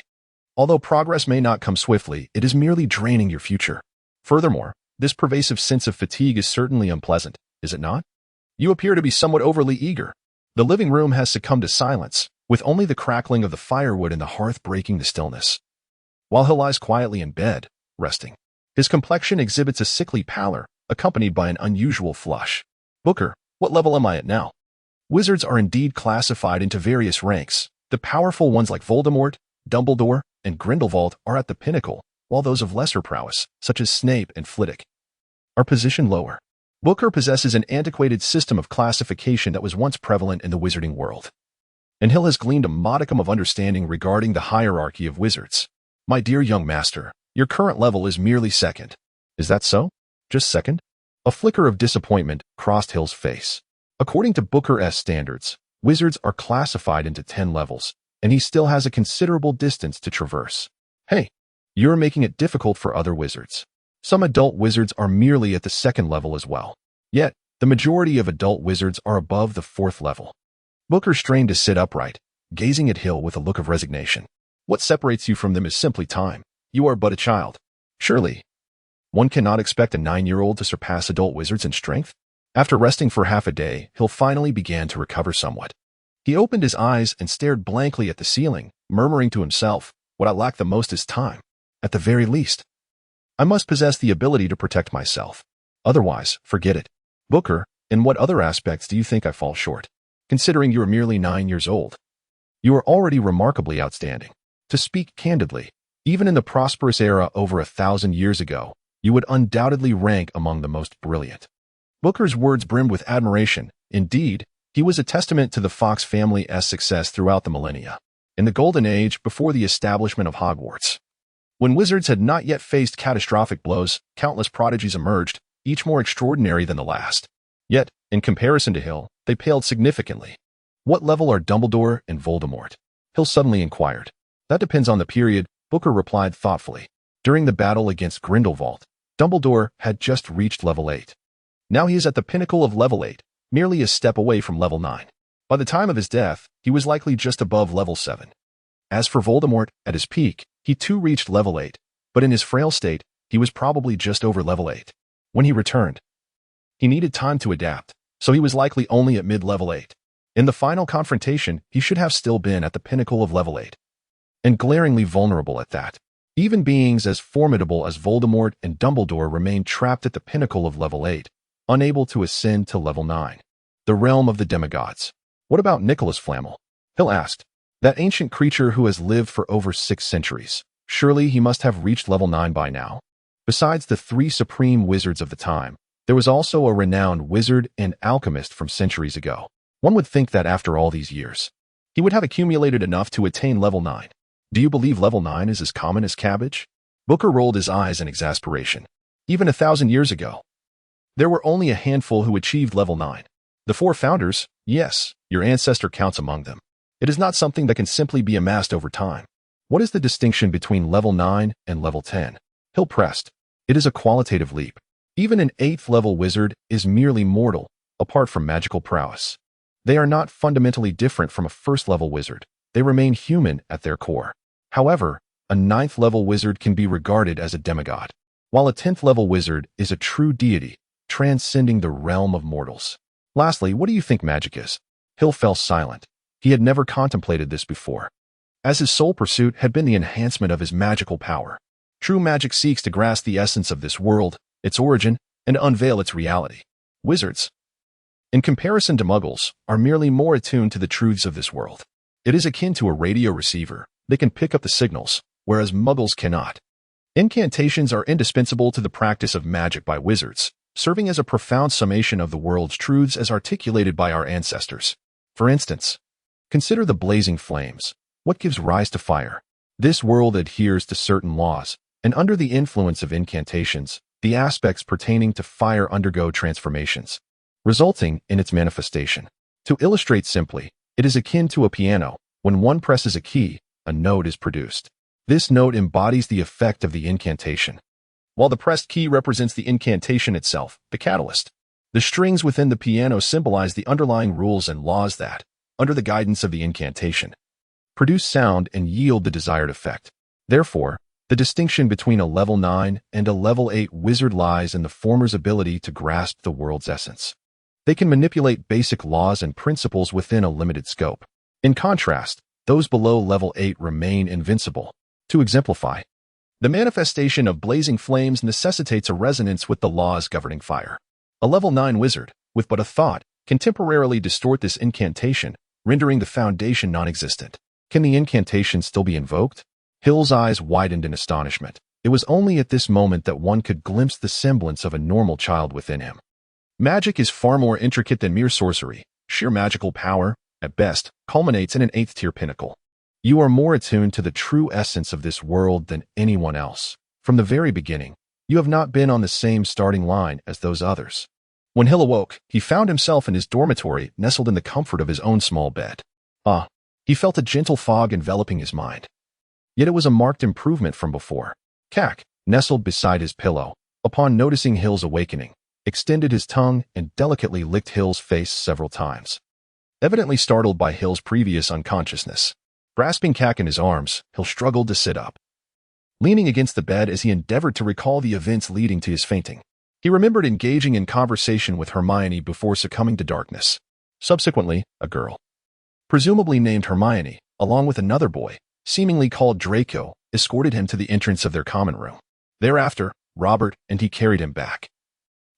Although progress may not come swiftly, it is merely draining your future. Furthermore, this pervasive sense of fatigue is certainly unpleasant, is it not? You appear to be somewhat overly eager. The living room has succumbed to silence, with only the crackling of the firewood in the hearth breaking the stillness. While Hill lies quietly in bed, resting, his complexion exhibits a sickly pallor, accompanied by an unusual flush. Booker, what level am I at now? Wizards are indeed classified into various ranks. The powerful ones like Voldemort, Dumbledore, and Grindelwald are at the pinnacle, while those of lesser prowess, such as Snape and Flitwick, are positioned lower. Booker possesses an antiquated system of classification that was once prevalent in the wizarding world, and Hill has gleaned a modicum of understanding regarding the hierarchy of wizards. My dear young master, your current level is merely second. Is that so? Just second? A flicker of disappointment crossed Hill's face. According to Booker's standards, wizards are classified into 10 levels, and he still has a considerable distance to traverse. Hey, you're making it difficult for other wizards. Some adult wizards are merely at the second level as well. Yet, the majority of adult wizards are above the 4th level. Booker strained to sit upright, gazing at Hill with a look of resignation. What separates you from them is simply time. You are but a child. Surely, one cannot expect a 9-year-old to surpass adult wizards in strength? After resting for half a day, Hill finally began to recover somewhat. He opened his eyes and stared blankly at the ceiling, murmuring to himself, what I lack the most is time. At the very least, I must possess the ability to protect myself. Otherwise, forget it. Booker, in what other aspects do you think I fall short? Considering you are merely 9 years old, you are already remarkably outstanding. To speak candidly, even in the prosperous era over 1,000 years ago, you would undoubtedly rank among the most brilliant. Booker's words brimmed with admiration. Indeed, he was a testament to the Fox family's success throughout the millennia, in the Golden Age before the establishment of Hogwarts. When wizards had not yet faced catastrophic blows, countless prodigies emerged, each more extraordinary than the last. Yet, in comparison to Hill, they paled significantly. What level are Dumbledore and Voldemort? Hill suddenly inquired. That depends on the period, Booker replied thoughtfully. During the battle against Grindelwald, Dumbledore had just reached level 8. Now he is at the pinnacle of level 8, merely a step away from level 9. By the time of his death, he was likely just above level 7. As for Voldemort, at his peak, he too reached level 8, but in his frail state, he was probably just over level 8. When he returned, he needed time to adapt, so he was likely only at mid-level 8. In the final confrontation, he should have still been at the pinnacle of level 8. And glaringly vulnerable at that. Even beings as formidable as Voldemort and Dumbledore remained trapped at the pinnacle of level 8, unable to ascend to level 9. The realm of the demigods. What about Nicholas Flamel? Hill asked. That ancient creature who has lived for over 6 centuries. Surely he must have reached level 9 by now. Besides the 3 supreme wizards of the time, there was also a renowned wizard and alchemist from centuries ago. One would think that after all these years, he would have accumulated enough to attain level 9. Do you believe level 9 is as common as cabbage? Booker rolled his eyes in exasperation. Even 1,000 years ago, there were only a handful who achieved level 9. The 4 founders, yes, your ancestor counts among them. It is not something that can simply be amassed over time. What is the distinction between level 9 and level 10? Hill pressed. It is a qualitative leap. Even an 8th level wizard is merely mortal, apart from magical prowess. They are not fundamentally different from a 1st level wizard. They remain human at their core. However, a 9th level wizard can be regarded as a demigod, while a 10th level wizard is a true deity, transcending the realm of mortals. Lastly, what do you think magic is? Hill fell silent. He had never contemplated this before, as his sole pursuit had been the enhancement of his magical power. True magic seeks to grasp the essence of this world, its origin, and unveil its reality. Wizards, in comparison to muggles, are merely more attuned to the truths of this world. It is akin to a radio receiver. They can pick up the signals, whereas muggles cannot. Incantations are indispensable to the practice of magic by wizards, serving as a profound summation of the world's truths as articulated by our ancestors. For instance, consider the blazing flames. What gives rise to fire? This world adheres to certain laws, and under the influence of incantations, the aspects pertaining to fire undergo transformations, resulting in its manifestation. To illustrate simply, it is akin to a piano. When one presses a key, a note is produced. This note embodies the effect of the incantation, while the pressed key represents the incantation itself, the catalyst. The strings within the piano symbolize the underlying rules and laws that, under the guidance of the incantation, produce sound and yield the desired effect. Therefore, the distinction between a level 9 and a level 8 wizard lies in the former's ability to grasp the world's essence. They can manipulate basic laws and principles within a limited scope. In contrast, those below level 8 remain invincible. To exemplify, the manifestation of blazing flames necessitates a resonance with the laws governing fire. A level 9 wizard, with but a thought, can temporarily distort this incantation, rendering the foundation non-existent. Can the incantation still be invoked? Hill's eyes widened in astonishment. It was only at this moment that one could glimpse the semblance of a normal child within him. Magic is far more intricate than mere sorcery. Sheer magical power, at best, culminates in an 8th-tier pinnacle. You are more attuned to the true essence of this world than anyone else. From the very beginning, you have not been on the same starting line as those others. When Hill awoke, he found himself in his dormitory, nestled in the comfort of his own small bed. He felt a gentle fog enveloping his mind. Yet it was a marked improvement from before. Cack, nestled beside his pillow, upon noticing Hill's awakening, extended his tongue and delicately licked Hill's face several times. Evidently startled by Hill's previous unconsciousness. Grasping Cack in his arms, Hill struggled to sit up, leaning against the bed as he endeavored to recall the events leading to his fainting. He remembered engaging in conversation with Hermione before succumbing to darkness. Subsequently, a girl, presumably named Hermione, along with another boy, seemingly called Draco, escorted him to the entrance of their common room. Thereafter, Robert and he carried him back,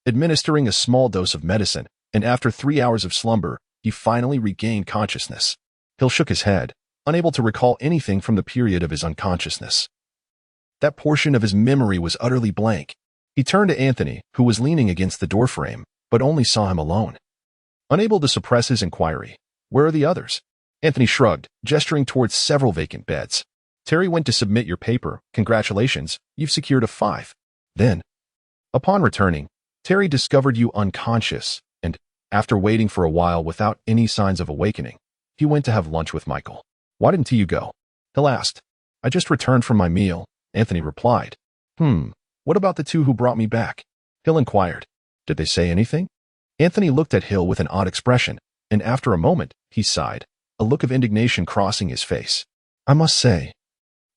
administering a small dose of medicine, and after 3 hours of slumber, he finally regained consciousness. Hill shook his head, unable to recall anything from the period of his unconsciousness. That portion of his memory was utterly blank. He turned to Anthony, who was leaning against the doorframe, but only saw him alone. Unable to suppress his inquiry, "Where are the others?" Anthony shrugged, gesturing towards several vacant beds. "Terry went to submit your paper. Congratulations, you've secured a 5. Then, upon returning, Terry discovered you unconscious, and, after waiting for a while without any signs of awakening, he went to have lunch with Michael. Why didn't you go?" Hill asked. "I just returned from my meal," Anthony replied. What about the 2 who brought me back?" Hill inquired. "Did they say anything?" Anthony looked at Hill with an odd expression, and after a moment, he sighed, a look of indignation crossing his face. "I must say,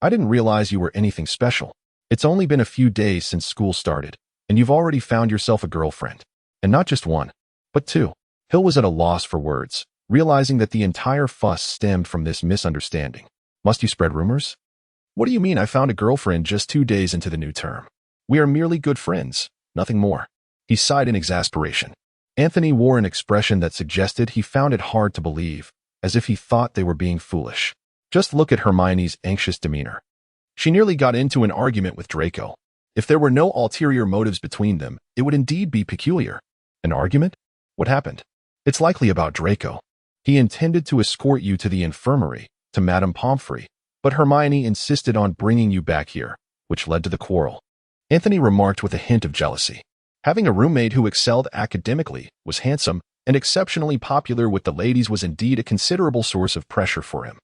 I didn't realize you were anything special. It's only been a few days since school started, and you've already found yourself a girlfriend. And not just 1, but 2. Hill was at a loss for words, realizing that the entire fuss stemmed from this misunderstanding. "Must you spread rumors?" "What do you mean I found a girlfriend just 2 days into the new term? We are merely good friends, nothing more." He sighed in exasperation. Anthony wore an expression that suggested he found it hard to believe, as if he thought they were being foolish. Just look at Hermione's anxious demeanor. She nearly got into an argument with Draco. If there were no ulterior motives between them, it would indeed be peculiar. An argument? What happened? It's likely about Draco. He intended to escort you to the infirmary, to Madame Pomfrey, but Hermione insisted on bringing you back here, which led to the quarrel. Anthony remarked with a hint of jealousy. Having a roommate who excelled academically, was handsome, and exceptionally popular with the ladies was indeed a considerable source of pressure for him.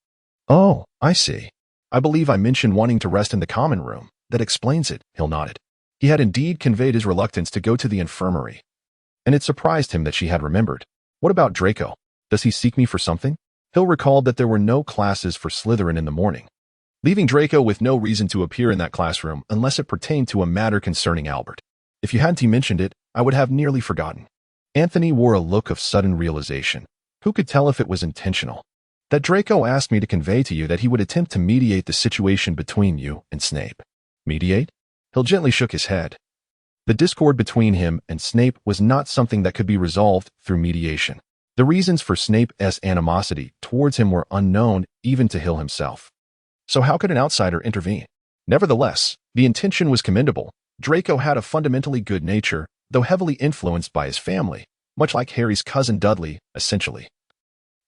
"Oh, I see. I believe I mentioned wanting to rest in the common room. That explains it," Hill nodded. He had indeed conveyed his reluctance to go to the infirmary, and it surprised him that she had remembered. "What about Draco? Does he seek me for something?" Hill recalled that there were no classes for Slytherin in the morning, leaving Draco with no reason to appear in that classroom unless it pertained to a matter concerning Albert. "If you hadn't mentioned it, I would have nearly forgotten." Anthony wore a look of sudden realization. Who could tell if it was intentional? "That Draco asked me to convey to you that he would attempt to mediate the situation between you and Snape." "Mediate?" Hill gently shook his head. The discord between him and Snape was not something that could be resolved through mediation. The reasons for Snape's animosity towards him were unknown even to Hill himself. So how could an outsider intervene? Nevertheless, the intention was commendable. Draco had a fundamentally good nature, though heavily influenced by his family, much like Harry's cousin Dudley, essentially.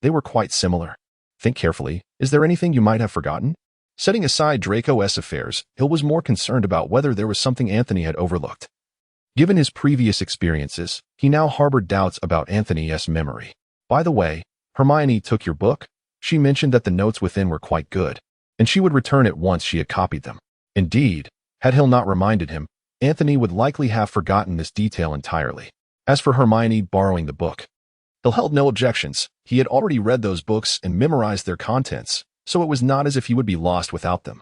They were quite similar. Think carefully. Is there anything you might have forgotten? Setting aside Draco's affairs, Hill was more concerned about whether there was something Anthony had overlooked. Given his previous experiences, he now harbored doubts about Anthony's memory. "By the way, Hermione took your book. She mentioned that the notes within were quite good, and she would return it once she had copied them." Indeed, had Hill not reminded him, Anthony would likely have forgotten this detail entirely. As for Hermione borrowing the book, Hill held no objections. He had already read those books and memorized their contents, so it was not as if he would be lost without them.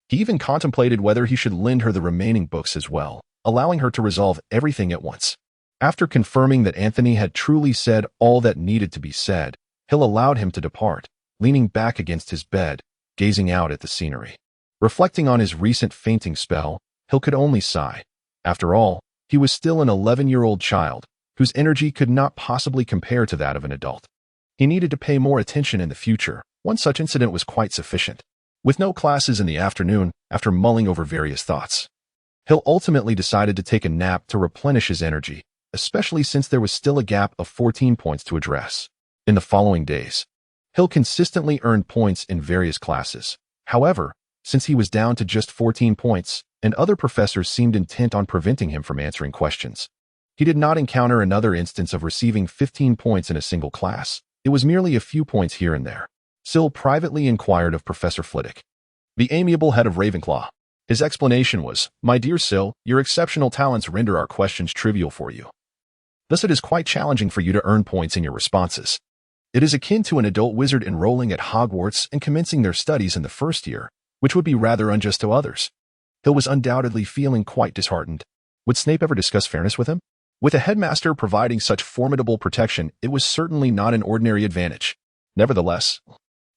He even contemplated whether he should lend her the remaining books as well, allowing her to resolve everything at once. After confirming that Anthony had truly said all that needed to be said, Hill allowed him to depart, leaning back against his bed, gazing out at the scenery. Reflecting on his recent fainting spell, Hill could only sigh. After all, he was still an 11-year-old child, whose energy could not possibly compare to that of an adult. He needed to pay more attention in the future. One such incident was quite sufficient. With no classes in the afternoon, after mulling over various thoughts, Hill ultimately decided to take a nap to replenish his energy, especially since there was still a gap of 14 points to address. In the following days, Hill consistently earned points in various classes. However, since he was down to just 14 points, and other professors seemed intent on preventing him from answering questions, he did not encounter another instance of receiving 15 points in a single class. It was merely a few points here and there. Syl privately inquired of Professor Flitwick, the amiable head of Ravenclaw. His explanation was, "My dear Syl, your exceptional talents render our questions trivial for you. Thus it is quite challenging for you to earn points in your responses. It is akin to an adult wizard enrolling at Hogwarts and commencing their studies in the first year, which would be rather unjust to others." Hill was undoubtedly feeling quite disheartened. Would Snape ever discuss fairness with him? With a headmaster providing such formidable protection, it was certainly not an ordinary advantage. Nevertheless,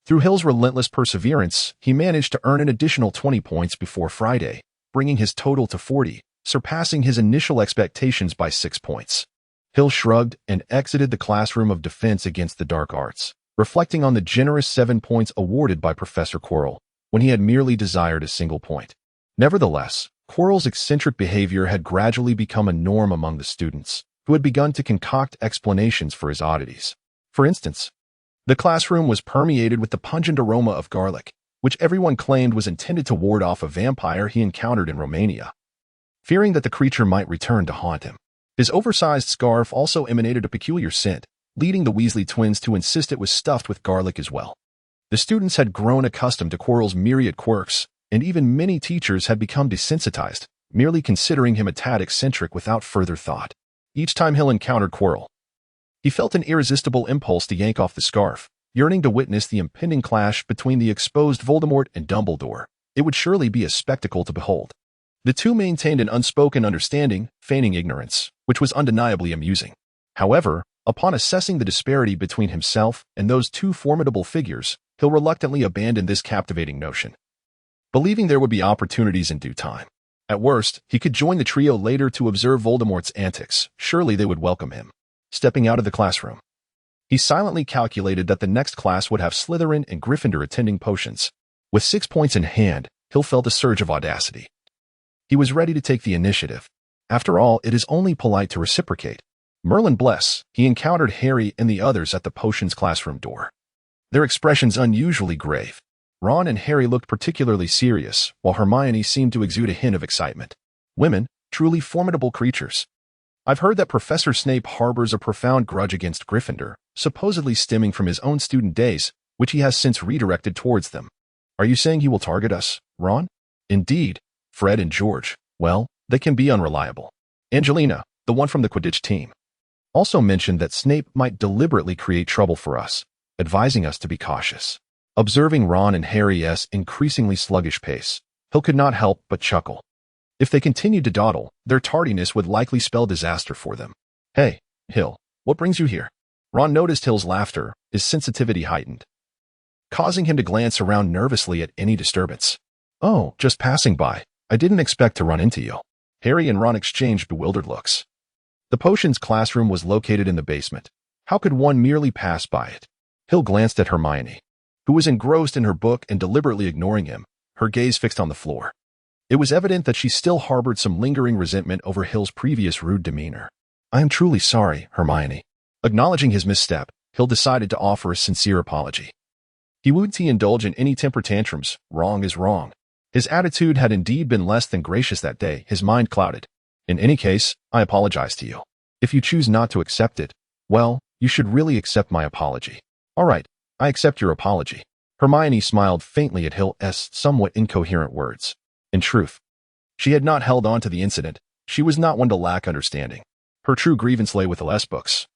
through Hill's relentless perseverance, he managed to earn an additional 20 points before Friday, bringing his total to 40, surpassing his initial expectations by 6 points. Hill shrugged and exited the classroom of defense against the dark arts, reflecting on the generous 7 points awarded by Professor Quirrell when he had merely desired a single point. Nevertheless, Quirrell's eccentric behavior had gradually become a norm among the students, who had begun to concoct explanations for his oddities. For instance, the classroom was permeated with the pungent aroma of garlic, which everyone claimed was intended to ward off a vampire he encountered in Romania, fearing that the creature might return to haunt him. His oversized scarf also emanated a peculiar scent, leading the Weasley twins to insist it was stuffed with garlic as well. The students had grown accustomed to Quirrell's myriad quirks, and even many teachers had become desensitized, merely considering him a tad eccentric without further thought. Each time Hill encountered Quirrell, he felt an irresistible impulse to yank off the scarf, yearning to witness the impending clash between the exposed Voldemort and Dumbledore. It would surely be a spectacle to behold. The two maintained an unspoken understanding, feigning ignorance, which was undeniably amusing. However, upon assessing the disparity between himself and those two formidable figures, Hill reluctantly abandoned this captivating notion, believing there would be opportunities in due time. At worst, he could join the trio later to observe Voldemort's antics. Surely they would welcome him. Stepping out of the classroom, he silently calculated that the next class would have Slytherin and Gryffindor attending potions. With 6 points in hand, Hill felt a surge of audacity. He was ready to take the initiative. After all, it is only polite to reciprocate. Merlin bless, he encountered Harry and the others at the potions classroom door. Their expressions unusually grave. Ron and Harry looked particularly serious, while Hermione seemed to exude a hint of excitement. Women, truly formidable creatures. I've heard that Professor Snape harbors a profound grudge against Gryffindor, supposedly stemming from his own student days, which he has since redirected towards them. Are you saying he will target us, Ron? Indeed. Fred and George, well, they can be unreliable. Angelina, the one from the Quidditch team, also mentioned that Snape might deliberately create trouble for us, advising us to be cautious. Observing Ron and Harry's increasingly sluggish pace, Hill could not help but chuckle. If they continued to dawdle, their tardiness would likely spell disaster for them. Hey, Hill, what brings you here? Ron noticed Hill's laughter, his sensitivity heightened, causing him to glance around nervously at any disturbance. Oh, just passing by. I didn't expect to run into you. Harry and Ron exchanged bewildered looks. The potions classroom was located in the basement. How could one merely pass by it? Hill glanced at Hermione, who was engrossed in her book and deliberately ignoring him, her gaze fixed on the floor. It was evident that she still harbored some lingering resentment over Hill's previous rude demeanor. I am truly sorry, Hermione. Acknowledging his misstep, Hill decided to offer a sincere apology. He wouldn't indulge in any temper tantrums. Wrong is wrong. His attitude had indeed been less than gracious that day, his mind clouded. In any case, I apologize to you. If you choose not to accept it, well, you should really accept my apology. All right, I accept your apology. Hermione smiled faintly at Hill's somewhat incoherent words. In truth, she had not held on to the incident. She was not one to lack understanding. Her true grievance lay with Hill's books,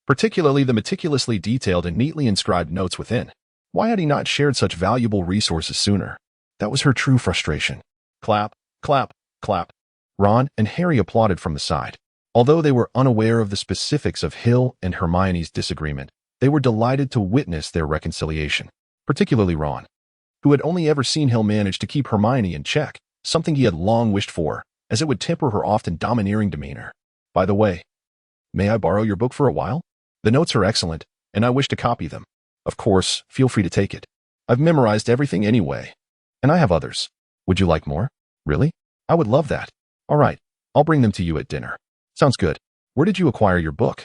particularly the meticulously detailed and neatly inscribed notes within. Why had he not shared such valuable resources sooner? That was her true frustration. Clap, clap, clap. Ron and Harry applauded from the side. Although they were unaware of the specifics of Hill and Hermione's disagreement, they were delighted to witness their reconciliation, particularly Ron, who had only ever seen Hill manage to keep Hermione in check, something he had long wished for, as it would temper her often domineering demeanor. By the way, may I borrow your book for a while? The notes are excellent, and I wish to copy them. Of course, feel free to take it. I've memorized everything anyway, and I have others. Would you like more? Really? I would love that. All right, I'll bring them to you at dinner. Sounds good. Where did you acquire your book?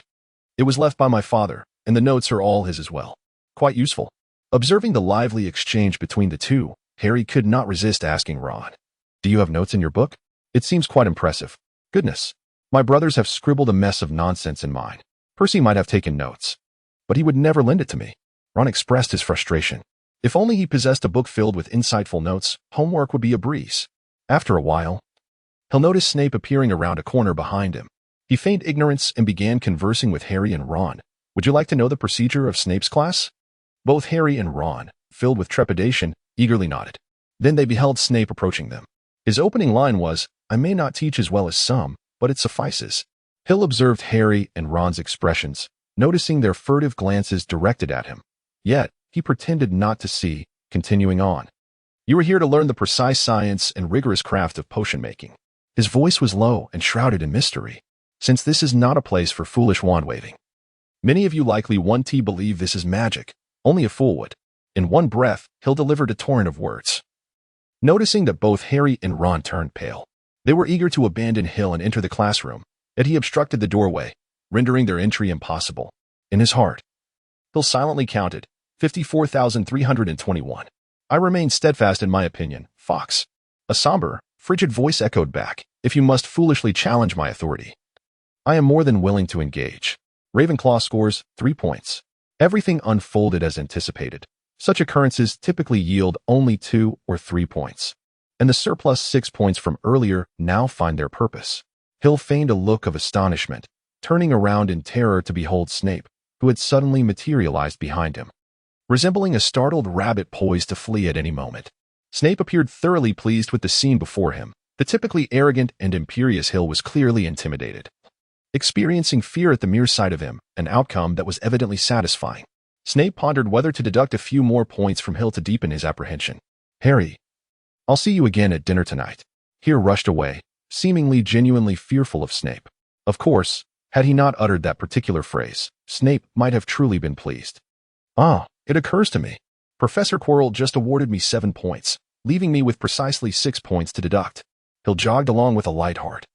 It was left by my father, and the notes are all his as well. Quite useful. Observing the lively exchange between the two, Harry could not resist asking Ron, do you have notes in your book? It seems quite impressive. Goodness. My brothers have scribbled a mess of nonsense in mine. Percy might have taken notes, but he would never lend it to me. Ron expressed his frustration. If only he possessed a book filled with insightful notes, homework would be a breeze. After a while, he'll notice Snape appearing around a corner behind him. He feigned ignorance and began conversing with Harry and Ron. Would you like to know the procedure of Snape's class? Both Harry and Ron, filled with trepidation, eagerly nodded. Then they beheld Snape approaching them. His opening line was, I may not teach as well as some, but it suffices. Hill observed Harry and Ron's expressions, noticing their furtive glances directed at him. Yet, he pretended not to see, continuing on. You are here to learn the precise science and rigorous craft of potion making. His voice was low and shrouded in mystery, since this is not a place for foolish wand-waving. Many of you likely want to believe this is magic, Only a fool would. In one breath, Hill delivered a torrent of words. Noticing that both Harry and Ron turned pale, they were eager to abandon Hill and enter the classroom, yet he obstructed the doorway, rendering their entry impossible. In his heart, Hill silently counted, 54,321. I remain steadfast in my opinion, Fox. A somber, frigid voice echoed back, if you must foolishly challenge my authority, I am more than willing to engage. Ravenclaw scores 3 points. Everything unfolded as anticipated. Such occurrences typically yield only 2 or 3 points, and the surplus 6 points from earlier now find their purpose. Hill feigned a look of astonishment, turning around in terror to behold Snape, who had suddenly materialized behind him. Resembling a startled rabbit poised to flee at any moment, Snape appeared thoroughly pleased with the scene before him. The typically arrogant and imperious Hill was clearly intimidated, experiencing fear at the mere sight of him, an outcome that was evidently satisfying. Snape pondered whether to deduct a few more points from Hill to deepen his apprehension. Harry, I'll see you again at dinner tonight. Hill rushed away, seemingly genuinely fearful of Snape. Of course, had he not uttered that particular phrase, Snape might have truly been pleased. It occurs to me. Professor Quirrell just awarded me 7 points, leaving me with precisely 6 points to deduct. Hill jogged along with a light heart,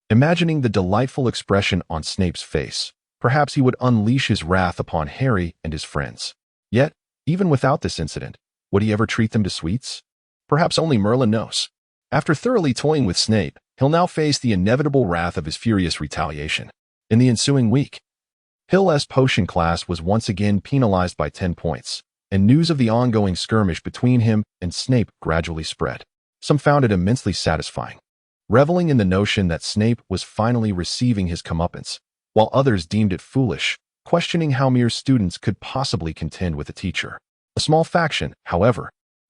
imagining the delightful expression on Snape's face. Perhaps he would unleash his wrath upon Harry and his friends. Yet, even without this incident, would he ever treat them to sweets? Perhaps only Merlin knows. After thoroughly toying with Snape, Hill now faced the inevitable wrath of his furious retaliation. In the ensuing week, Hill's potion class was once again penalized by 10 points, and news of the ongoing skirmish between him and Snape gradually spread. Some found it immensely satisfying, reveling in the notion that Snape was finally receiving his comeuppance, while others deemed it foolish, questioning how mere students could possibly contend with a teacher. A small faction, however,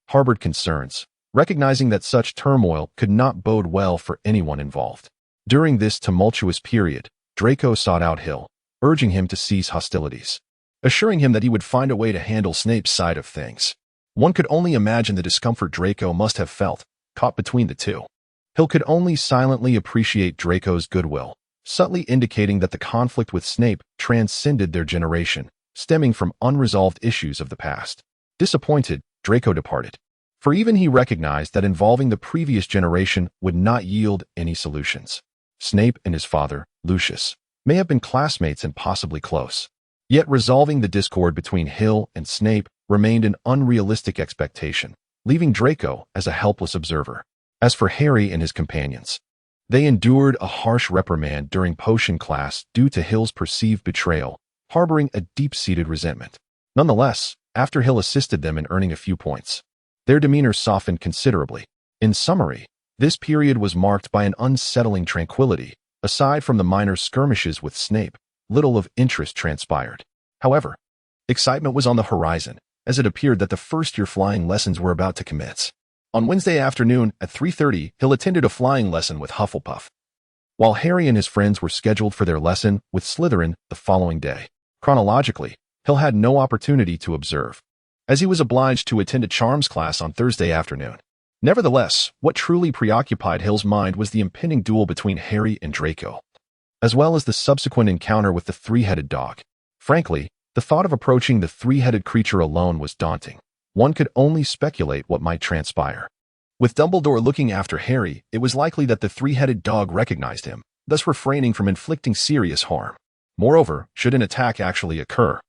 harbored concerns, recognizing that such turmoil could not bode well for anyone involved. During this tumultuous period, Draco sought out Hill, urging him to cease hostilities, assuring him that he would find a way to handle Snape's side of things. One could only imagine the discomfort Draco must have felt, caught between the two. Hill could only silently appreciate Draco's goodwill, subtly indicating that the conflict with Snape transcended their generation, stemming from unresolved issues of the past. Disappointed, Draco departed, for even he recognized that involving the previous generation would not yield any solutions. Snape and his father, Lucius, may have been classmates and possibly close. Yet resolving the discord between Hill and Snape remained an unrealistic expectation, leaving Draco as a helpless observer. As for Harry and his companions, they endured a harsh reprimand during potion class due to Hill's perceived betrayal, harboring a deep-seated resentment. Nonetheless, after Hill assisted them in earning a few points, their demeanor softened considerably. In summary, this period was marked by an unsettling tranquility. Aside from the minor skirmishes with Snape, little of interest transpired. However, excitement was on the horizon, as it appeared that the first-year flying lessons were about to commence. On Wednesday afternoon at 3:30, Hill attended a flying lesson with Hufflepuff, while Harry and his friends were scheduled for their lesson with Slytherin the following day. Chronologically, Hill had no opportunity to observe, as he was obliged to attend a charms class on Thursday afternoon. Nevertheless, what truly preoccupied Hill's mind was the impending duel between Harry and Draco, as well as the subsequent encounter with the three-headed dog. Frankly, the thought of approaching the three-headed creature alone was daunting. One could only speculate what might transpire. With Dumbledore looking after Harry, it was likely that the three-headed dog recognized him, thus refraining from inflicting serious harm. Moreover, should an attack actually occur,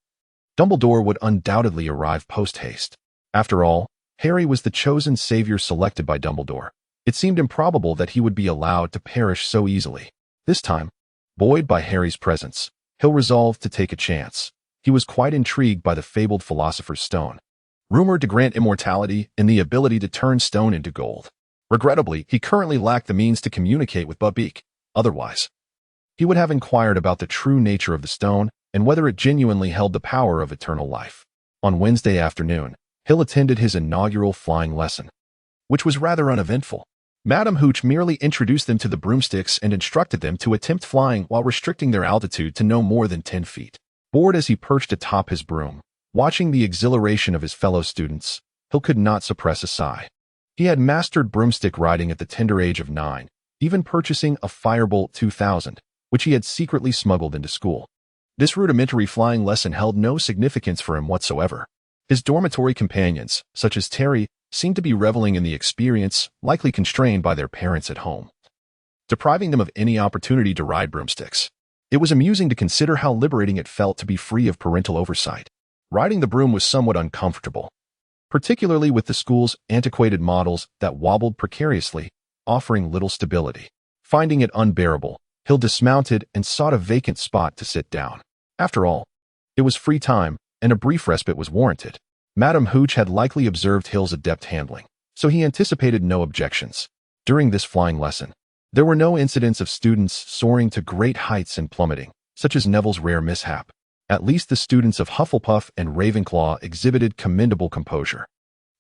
Dumbledore would undoubtedly arrive post-haste. After all, Harry was the chosen savior selected by Dumbledore. It seemed improbable that he would be allowed to perish so easily. This time, buoyed by Harry's presence, Hill resolved to take a chance. He was quite intrigued by the fabled Philosopher's Stone, rumored to grant immortality and the ability to turn stone into gold. Regrettably, he currently lacked the means to communicate with Buckbeak. Otherwise, he would have inquired about the true nature of the stone and whether it genuinely held the power of eternal life. On Wednesday afternoon, Hill attended his inaugural flying lesson, which was rather uneventful. Madam Hooch merely introduced them to the broomsticks and instructed them to attempt flying while restricting their altitude to no more than 10 feet. Bored as he perched atop his broom, watching the exhilaration of his fellow students, Hill could not suppress a sigh. He had mastered broomstick riding at the tender age of 9, even purchasing a Firebolt 2000, which he had secretly smuggled into school. This rudimentary flying lesson held no significance for him whatsoever. His dormitory companions, such as Terry, seemed to be reveling in the experience, likely constrained by their parents at home, depriving them of any opportunity to ride broomsticks. It was amusing to consider how liberating it felt to be free of parental oversight. Riding the broom was somewhat uncomfortable, particularly with the school's antiquated models that wobbled precariously, offering little stability. Finding it unbearable, Hill dismounted and sought a vacant spot to sit down. After all, it was free time, and a brief respite was warranted. Madam Hooch had likely observed Hill's adept handling, so he anticipated no objections. During this flying lesson, there were no incidents of students soaring to great heights and plummeting, such as Neville's rare mishap. At least the students of Hufflepuff and Ravenclaw exhibited commendable composure,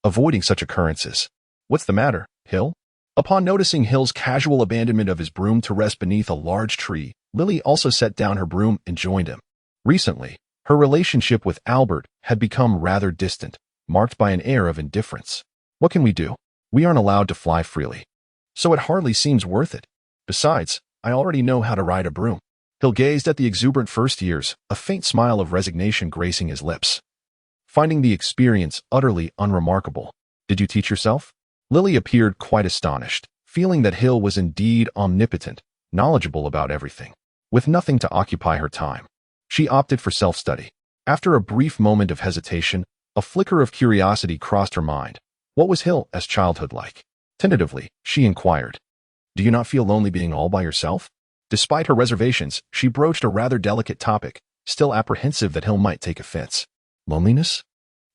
avoiding such occurrences. "What's the matter, Hill?" Upon noticing Hill's casual abandonment of his broom to rest beneath a large tree, Lily also set down her broom and joined him. Recently, her relationship with Albert had become rather distant, marked by an air of indifference. "What can we do? We aren't allowed to fly freely, so it hardly seems worth it. Besides, I already know how to ride a broom." Hill gazed at the exuberant first years, a faint smile of resignation gracing his lips, finding the experience utterly unremarkable. "Did you teach yourself?" Lily appeared quite astonished, feeling that Hill was indeed omnipotent, knowledgeable about everything. With nothing to occupy her time, she opted for self-study. After a brief moment of hesitation, a flicker of curiosity crossed her mind. What was Hill's childhood like? Tentatively, she inquired, "Do you not feel lonely being all by yourself?" Despite her reservations, she broached a rather delicate topic, still apprehensive that Hill might take offense. "Loneliness?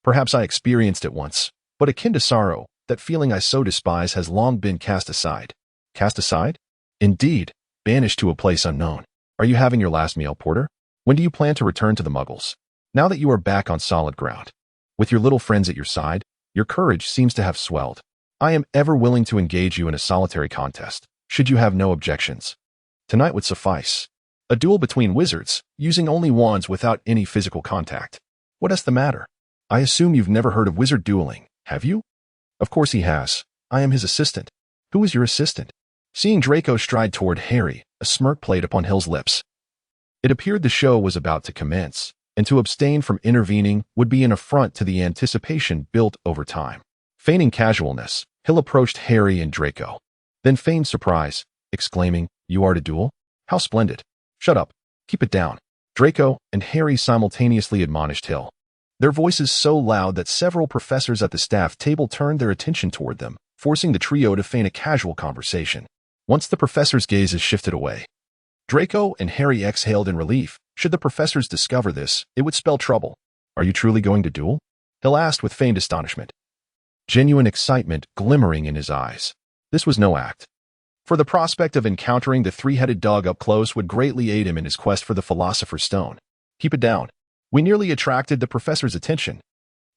Perhaps I experienced it once, but akin to sorrow, that feeling I so despise has long been cast aside." "Cast aside?" "Indeed, banished to a place unknown." "Are you having your last meal, Porter? When do you plan to return to the Muggles? Now that you are back on solid ground, with your little friends at your side, your courage seems to have swelled. I am ever willing to engage you in a solitary contest, should you have no objections. Tonight would suffice. A duel between wizards, using only wands without any physical contact." "What is the matter? I assume you've never heard of wizard dueling, have you?" "Of course he has. I am his assistant." "Who is your assistant?" Seeing Draco stride toward Harry, a smirk played upon Hill's lips. It appeared the show was about to commence, and to abstain from intervening would be an affront to the anticipation built over time. Feigning casualness, Hill approached Harry and Draco, then feigned surprise, exclaiming, "You are to duel? How splendid." "Shut up. Keep it down." Draco and Harry simultaneously admonished Hill, their voices so loud that several professors at the staff table turned their attention toward them, forcing the trio to feign a casual conversation. Once the professors' gazes shifted away, Draco and Harry exhaled in relief. Should the professors discover this, it would spell trouble. "Are you truly going to duel?" Hill asked with feigned astonishment, genuine excitement glimmering in his eyes. This was no act, for the prospect of encountering the three-headed dog up close would greatly aid him in his quest for the Philosopher's Stone. "Keep it down." We nearly attracted the professor's attention.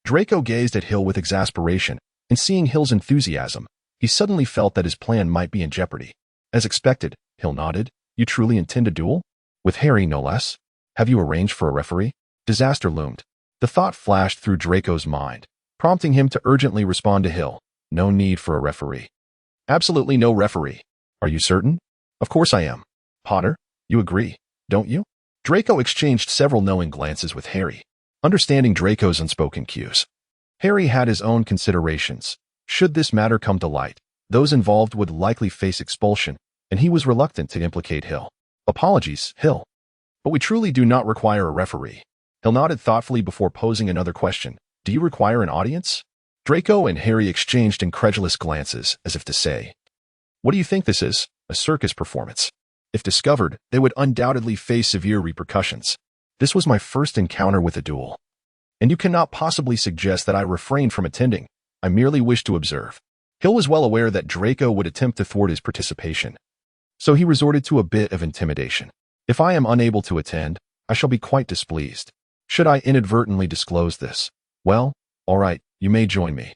Draco gazed at Hill with exasperation, and seeing Hill's enthusiasm, he suddenly felt that his plan might be in jeopardy. As expected, Hill nodded. "You truly intend to duel? With Harry, no less? Have you arranged for a referee?" Disaster loomed. The thought flashed through Draco's mind, prompting him to urgently respond to Hill. "No need for a referee." "Absolutely no referee." "Are you certain?" "Of course I am." "Potter, you agree, don't you?" Draco exchanged several knowing glances with Harry, understanding Draco's unspoken cues. Harry had his own considerations. Should this matter come to light, those involved would likely face expulsion, and he was reluctant to implicate Hill. "Apologies, Hill, but we truly do not require a referee." Hill nodded thoughtfully before posing another question. "Do you require an audience?" Draco and Harry exchanged incredulous glances, as if to say, "What do you think this is? A circus performance?" If discovered, they would undoubtedly face severe repercussions. "This was my first encounter with a duel, and you cannot possibly suggest that I refrained from attending. I merely wished to observe." Hill was well aware that Draco would attempt to thwart his participation, so he resorted to a bit of intimidation. "If I am unable to attend, I shall be quite displeased. Should I inadvertently disclose this, well, all right, you may join me.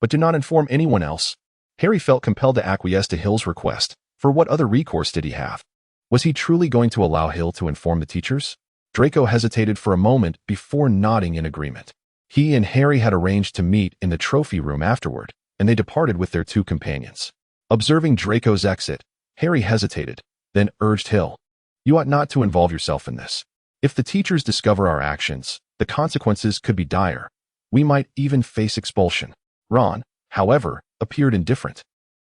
But do not inform anyone else." Harry felt compelled to acquiesce to Hill's request, for what other recourse did he have? Was he truly going to allow Hill to inform the teachers? Draco hesitated for a moment before nodding in agreement. He and Harry had arranged to meet in the trophy room afterward, and they departed with their two companions. Observing Draco's exit, Harry hesitated, then urged Hill, "You ought not to involve yourself in this. If the teachers discover our actions, the consequences could be dire." We might even face expulsion. Ron, however, appeared indifferent,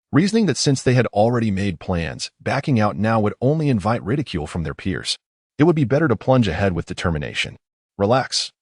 reasoning that since they had already made plans, backing out now would only invite ridicule from their peers. It would be better to plunge ahead with determination. Relax.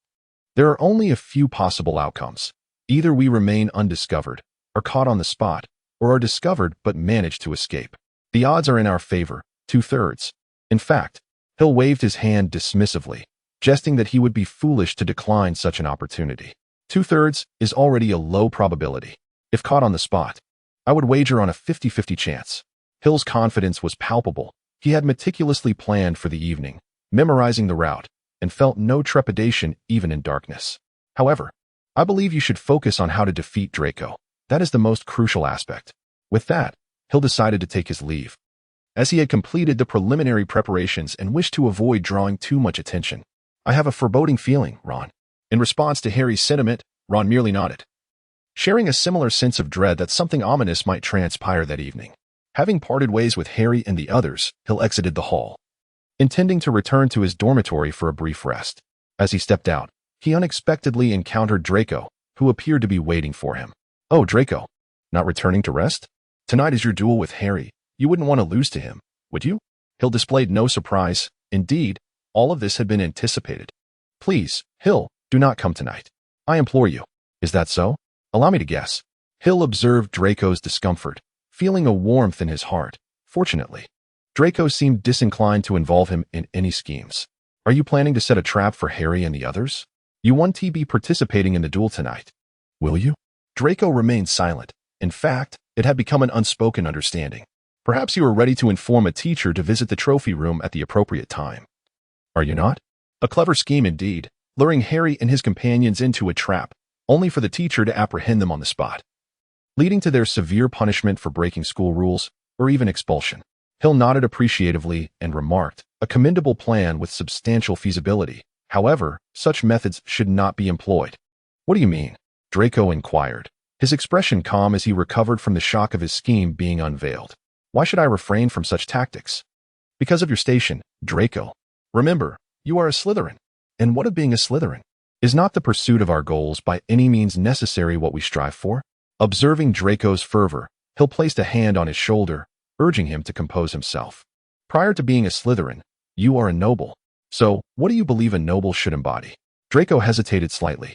There are only a few possible outcomes. Either we remain undiscovered, are caught on the spot, or are discovered but manage to escape. The odds are in our favor, 2/3. In fact, Hill waved his hand dismissively, jesting that he would be foolish to decline such an opportunity. 2/3 is already a low probability. If caught on the spot, I would wager on a 50-50 chance. Hill's confidence was palpable. He had meticulously planned for the evening, memorizing the route, and felt no trepidation even in darkness. However, I believe you should focus on how to defeat Draco. That is the most crucial aspect. With that, Hill decided to take his leave, as he had completed the preliminary preparations and wished to avoid drawing too much attention. I have a foreboding feeling, Ron. In response to Harry's sentiment, Ron merely nodded, sharing a similar sense of dread that something ominous might transpire that evening. Having parted ways with Harry and the others, Hill exited the hall, intending to return to his dormitory for a brief rest. As he stepped out, he unexpectedly encountered Draco, who appeared to be waiting for him. Oh, Draco, not returning to rest? Tonight is your duel with Harry. You wouldn't want to lose to him, would you? Hill displayed no surprise. Indeed, all of this had been anticipated. Please, Hill, do not come tonight. I implore you. Is that so? Allow me to guess. Hill observed Draco's discomfort, feeling a warmth in his heart. Fortunately, Draco seemed disinclined to involve him in any schemes. Are you planning to set a trap for Harry and the others? You won't be participating in the duel tonight, will you? Draco remained silent. In fact, it had become an unspoken understanding. Perhaps you are ready to inform a teacher to visit the trophy room at the appropriate time. Are you not? A clever scheme indeed, luring Harry and his companions into a trap, only for the teacher to apprehend them on the spot, leading to their severe punishment for breaking school rules, or even expulsion. Hill nodded appreciatively and remarked, a commendable plan with substantial feasibility. However, such methods should not be employed. What do you mean? Draco inquired, his expression calm as he recovered from the shock of his scheme being unveiled. Why should I refrain from such tactics? Because of your station, Draco. Remember, you are a Slytherin. And what of being a Slytherin? Is not the pursuit of our goals by any means necessary what we strive for? Observing Draco's fervor, Hill placed a hand on his shoulder, urging him to compose himself. Prior to being a Slytherin, you are a noble. So, what do you believe a noble should embody? Draco hesitated slightly.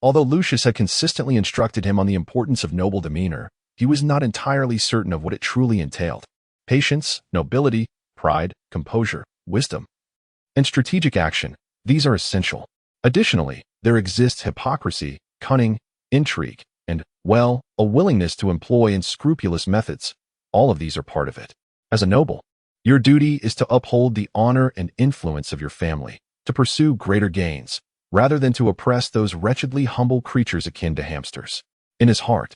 Although Lucius had consistently instructed him on the importance of noble demeanor, he was not entirely certain of what it truly entailed. Patience, nobility, pride, composure, wisdom, and strategic action, these are essential. Additionally, there exists hypocrisy, cunning, intrigue, and, well, a willingness to employ unscrupulous methods. All of these are part of it. As a noble, your duty is to uphold the honor and influence of your family, to pursue greater gains, rather than to oppress those wretchedly humble creatures akin to hamsters. In his heart,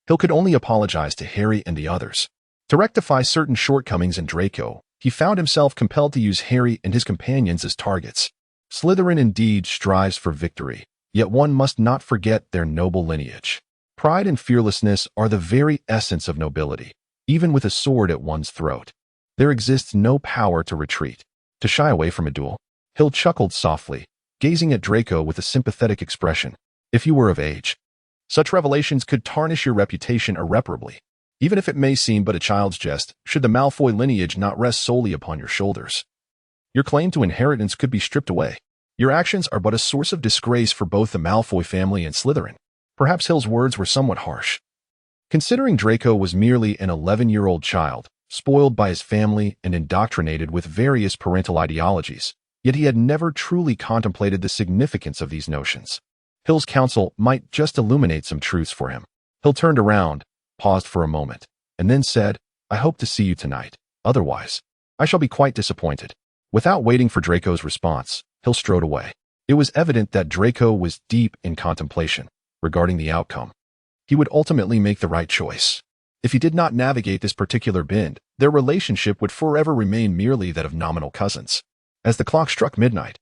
Hill could only apologize to Harry and the others. To rectify certain shortcomings in Draco, he found himself compelled to use Harry and his companions as targets. Slytherin indeed strives for victory, yet one must not forget their noble lineage. Pride and fearlessness are the very essence of nobility, even with a sword at one's throat. There exists no power to retreat, to shy away from a duel. Hill chuckled softly, gazing at Draco with a sympathetic expression. If you were of age, such revelations could tarnish your reputation irreparably. Even if it may seem but a child's jest, should the Malfoy lineage not rest solely upon your shoulders, your claim to inheritance could be stripped away. Your actions are but a source of disgrace for both the Malfoy family and Slytherin. Perhaps Hill's words were somewhat harsh, considering Draco was merely an 11-year-old child, spoiled by his family and indoctrinated with various parental ideologies, yet he had never truly contemplated the significance of these notions. Hill's counsel might just illuminate some truths for him. Hill turned around, paused for a moment, and then said, I hope to see you tonight. Otherwise, I shall be quite disappointed. Without waiting for Draco's response, Hill strode away. It was evident that Draco was deep in contemplation regarding the outcome. He would ultimately make the right choice. If he did not navigate this particular bend, their relationship would forever remain merely that of nominal cousins. As the clock struck midnight,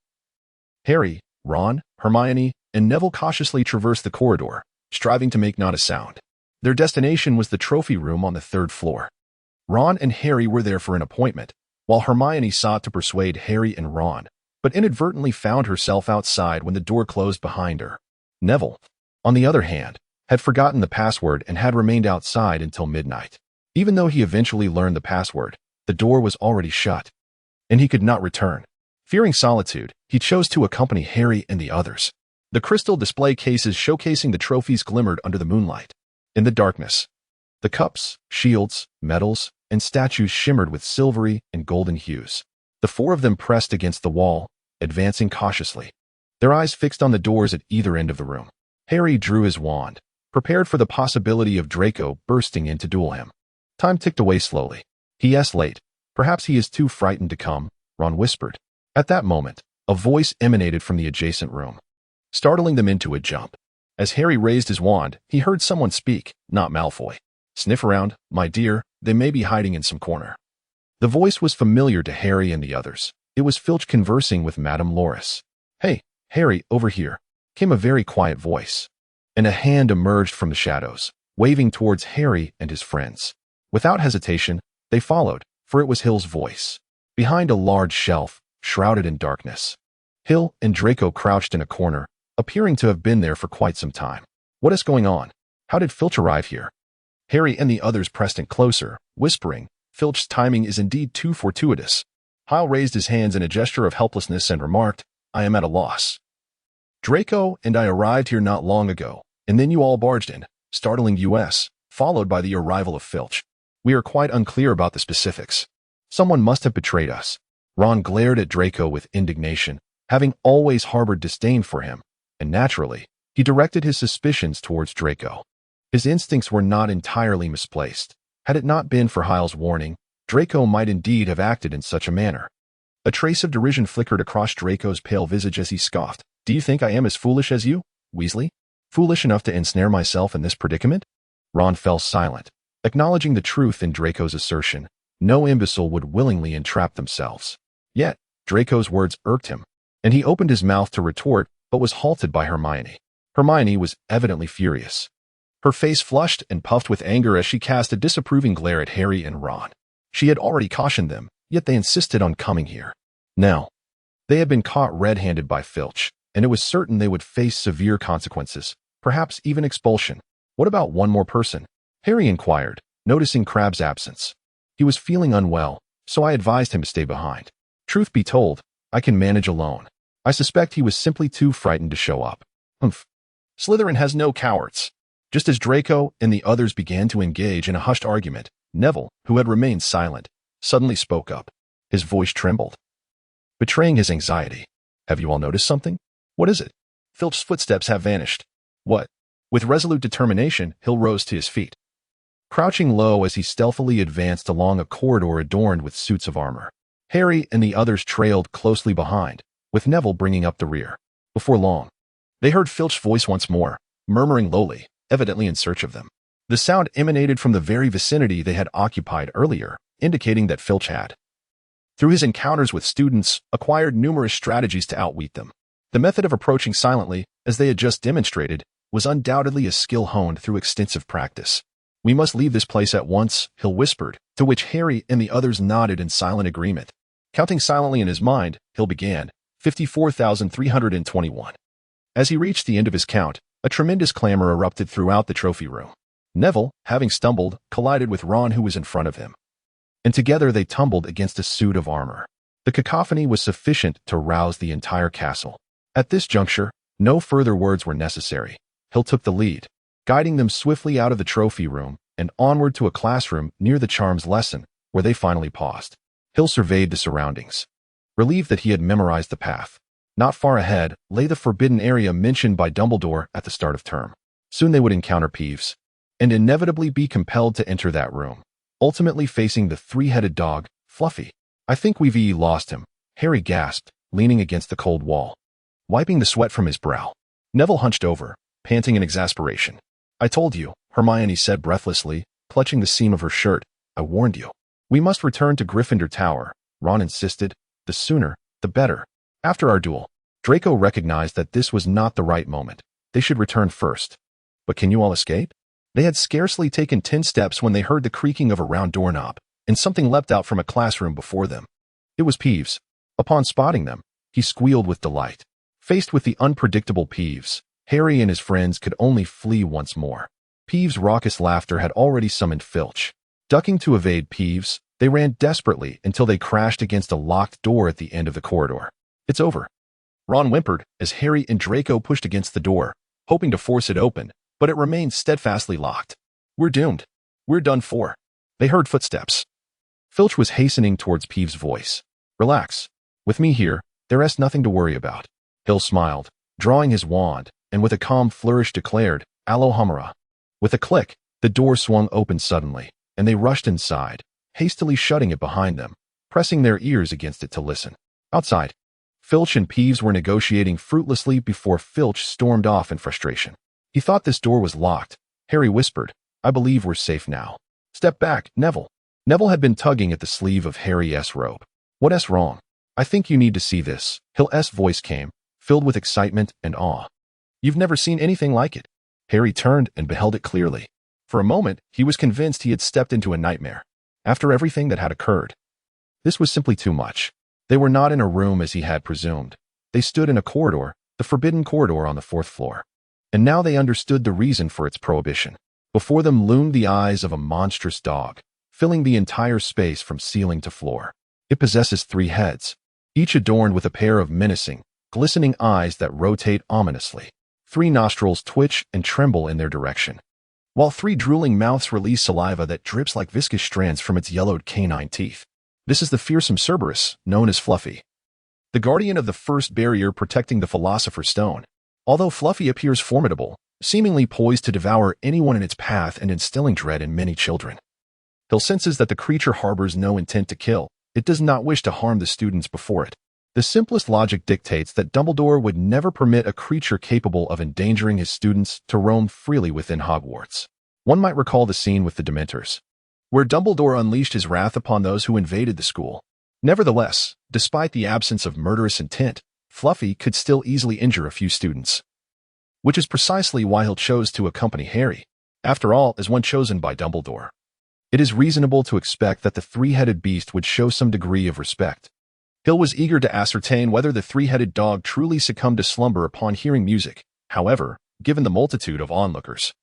Harry, Ron, Hermione, and Neville cautiously traversed the corridor, striving to make not a sound. Their destination was the trophy room on the 3rd floor. Ron and Harry were there for an appointment, while Hermione sought to persuade Harry and Ron, but inadvertently found herself outside when the door closed behind her. Neville, on the other hand, had forgotten the password and had remained outside until midnight. Even though he eventually learned the password, the door was already shut, and he could not return. Fearing solitude, he chose to accompany Harry and the others. The crystal display cases showcasing the trophies glimmered under the moonlight. In the darkness, the cups, shields, medals, and statues shimmered with silvery and golden hues. The four of them pressed against the wall, advancing cautiously, their eyes fixed on the doors at either end of the room. Harry drew his wand, prepared for the possibility of Draco bursting in to duel him. Time ticked away slowly. "He is late. Perhaps he is too frightened to come," Ron whispered. At that moment, a voice emanated from the adjacent room, startling them into a jump. As Harry raised his wand, he heard someone speak, not Malfoy. "Sniff around, my dear, they may be hiding in some corner." The voice was familiar to Harry and the others. It was Filch conversing with Madame Loris. "Hey, Harry, over here," came a very quiet voice, and a hand emerged from the shadows, waving towards Harry and his friends. Without hesitation, they followed, for it was Hill's voice. Behind a large shelf, shrouded in darkness, Hill and Draco crouched in a corner, appearing to have been there for quite some time. "What is going on? How did Filch arrive here?" Harry and the others pressed in closer, whispering, "Filch's timing is indeed too fortuitous." Hyle raised his hands in a gesture of helplessness and remarked, "I am at a loss. Draco and I arrived here not long ago, and then you all barged in, startling us, followed by the arrival of Filch. We are quite unclear about the specifics. Someone must have betrayed us." Ron glared at Draco with indignation, having always harbored disdain for him, and naturally, he directed his suspicions towards Draco. His instincts were not entirely misplaced. Had it not been for Hyle's warning, Draco might indeed have acted in such a manner. A trace of derision flickered across Draco's pale visage as he scoffed. "Do you think I am as foolish as you, Weasley? Foolish enough to ensnare myself in this predicament?" Ron fell silent, acknowledging the truth in Draco's assertion. No imbecile would willingly entrap themselves. Yet, Draco's words irked him, and he opened his mouth to retort, but was halted by Hermione. Hermione was evidently furious. Her face flushed and puffed with anger as she cast a disapproving glare at Harry and Ron. She had already cautioned them, yet they insisted on coming here. Now, they had been caught red-handed by Filch, and it was certain they would face severe consequences, perhaps even expulsion. "What about one more person?" Harry inquired, noticing Crabbe's absence. "He was feeling unwell, so I advised him to stay behind. Truth be told, I can manage alone. I suspect he was simply too frightened to show up." "Humph. Slytherin has no cowards." Just as Draco and the others began to engage in a hushed argument, Neville, who had remained silent, suddenly spoke up. His voice trembled, betraying his anxiety. "Have you all noticed something?" "What is it?" "Filch's footsteps have vanished." "What?" With resolute determination, Hill rose to his feet, crouching low as he stealthily advanced along a corridor adorned with suits of armor. Harry and the others trailed closely behind, with Neville bringing up the rear. Before long, they heard Filch's voice once more, murmuring lowly, evidently in search of them. The sound emanated from the very vicinity they had occupied earlier, indicating that Filch had, through his encounters with students, acquired numerous strategies to outwit them. The method of approaching silently, as they had just demonstrated, was undoubtedly a skill honed through extensive practice. "We must leave this place at once," Hill whispered, to which Harry and the others nodded in silent agreement. Counting silently in his mind, Hill began, 54,321. As he reached the end of his count, a tremendous clamor erupted throughout the trophy room. Neville, having stumbled, collided with Ron, who was in front of him, and together they tumbled against a suit of armor. The cacophony was sufficient to rouse the entire castle. At this juncture, no further words were necessary. Hill took the lead, guiding them swiftly out of the trophy room and onward to a classroom near the charms lesson, where they finally paused. Hill surveyed the surroundings, relieved that he had memorized the path. Not far ahead lay the forbidden area mentioned by Dumbledore at the start of term. Soon they would encounter Peeves, and inevitably be compelled to enter that room, ultimately facing the three-headed dog, Fluffy. "I think we've lost him," Harry gasped, leaning against the cold wall, wiping the sweat from his brow. Neville hunched over, panting in exasperation. "I told you," Hermione said breathlessly, clutching the seam of her shirt. "I warned you." "We must return to Gryffindor Tower," Ron insisted. "The sooner, the better. After our duel." Draco recognized that this was not the right moment. They should return first. "But can you all escape?" They had scarcely taken 10 steps when they heard the creaking of a round doorknob, and something leapt out from a classroom before them. It was Peeves. Upon spotting them, he squealed with delight. Faced with the unpredictable Peeves, Harry and his friends could only flee once more. Peeves' raucous laughter had already summoned Filch. Ducking to evade Peeves, they ran desperately until they crashed against a locked door at the end of the corridor. "It's over," Ron whimpered as Harry and Draco pushed against the door, hoping to force it open, but it remained steadfastly locked. "We're doomed. We're done for." They heard footsteps. Filch was hastening towards Peeves' voice. "Relax. With me here, there's nothing to worry about." Hill smiled, drawing his wand, and with a calm flourish declared, "Alohomora." With a click, the door swung open suddenly, and they rushed inside, hastily shutting it behind them, pressing their ears against it to listen. Outside, Filch and Peeves were negotiating fruitlessly before Filch stormed off in frustration. "He thought this door was locked," Harry whispered. "I believe we're safe now." "Step back, Neville." Neville had been tugging at the sleeve of Harry's robe. "What's wrong?" "I think you need to see this." Hill's voice came, filled with excitement and awe. "You've never seen anything like it." Harry turned and beheld it clearly. For a moment, he was convinced he had stepped into a nightmare. After everything that had occurred, this was simply too much. They were not in a room as he had presumed. They stood in a corridor, the forbidden corridor on the 4th floor. And now they understood the reason for its prohibition. Before them loomed the eyes of a monstrous dog, filling the entire space from ceiling to floor. It possesses 3 heads, each adorned with a pair of menacing, glistening eyes that rotate ominously. 3 nostrils twitch and tremble in their direction, while 3 drooling mouths release saliva that drips like viscous strands from its yellowed canine teeth. This is the fearsome Cerberus, known as Fluffy, the guardian of the first barrier protecting the Philosopher's Stone. Although Fluffy appears formidable, seemingly poised to devour anyone in its path and instilling dread in many children, Hill senses that the creature harbors no intent to kill. It does not wish to harm the students before it. The simplest logic dictates that Dumbledore would never permit a creature capable of endangering his students to roam freely within Hogwarts. One might recall the scene with the Dementors, where Dumbledore unleashed his wrath upon those who invaded the school. Nevertheless, despite the absence of murderous intent, Fluffy could still easily injure a few students, which is precisely why Hill chose to accompany Harry. After all, as one chosen by Dumbledore, it is reasonable to expect that the 3-headed beast would show some degree of respect. Hill was eager to ascertain whether the 3-headed dog truly succumbed to slumber upon hearing music. However, given the multitude of onlookers,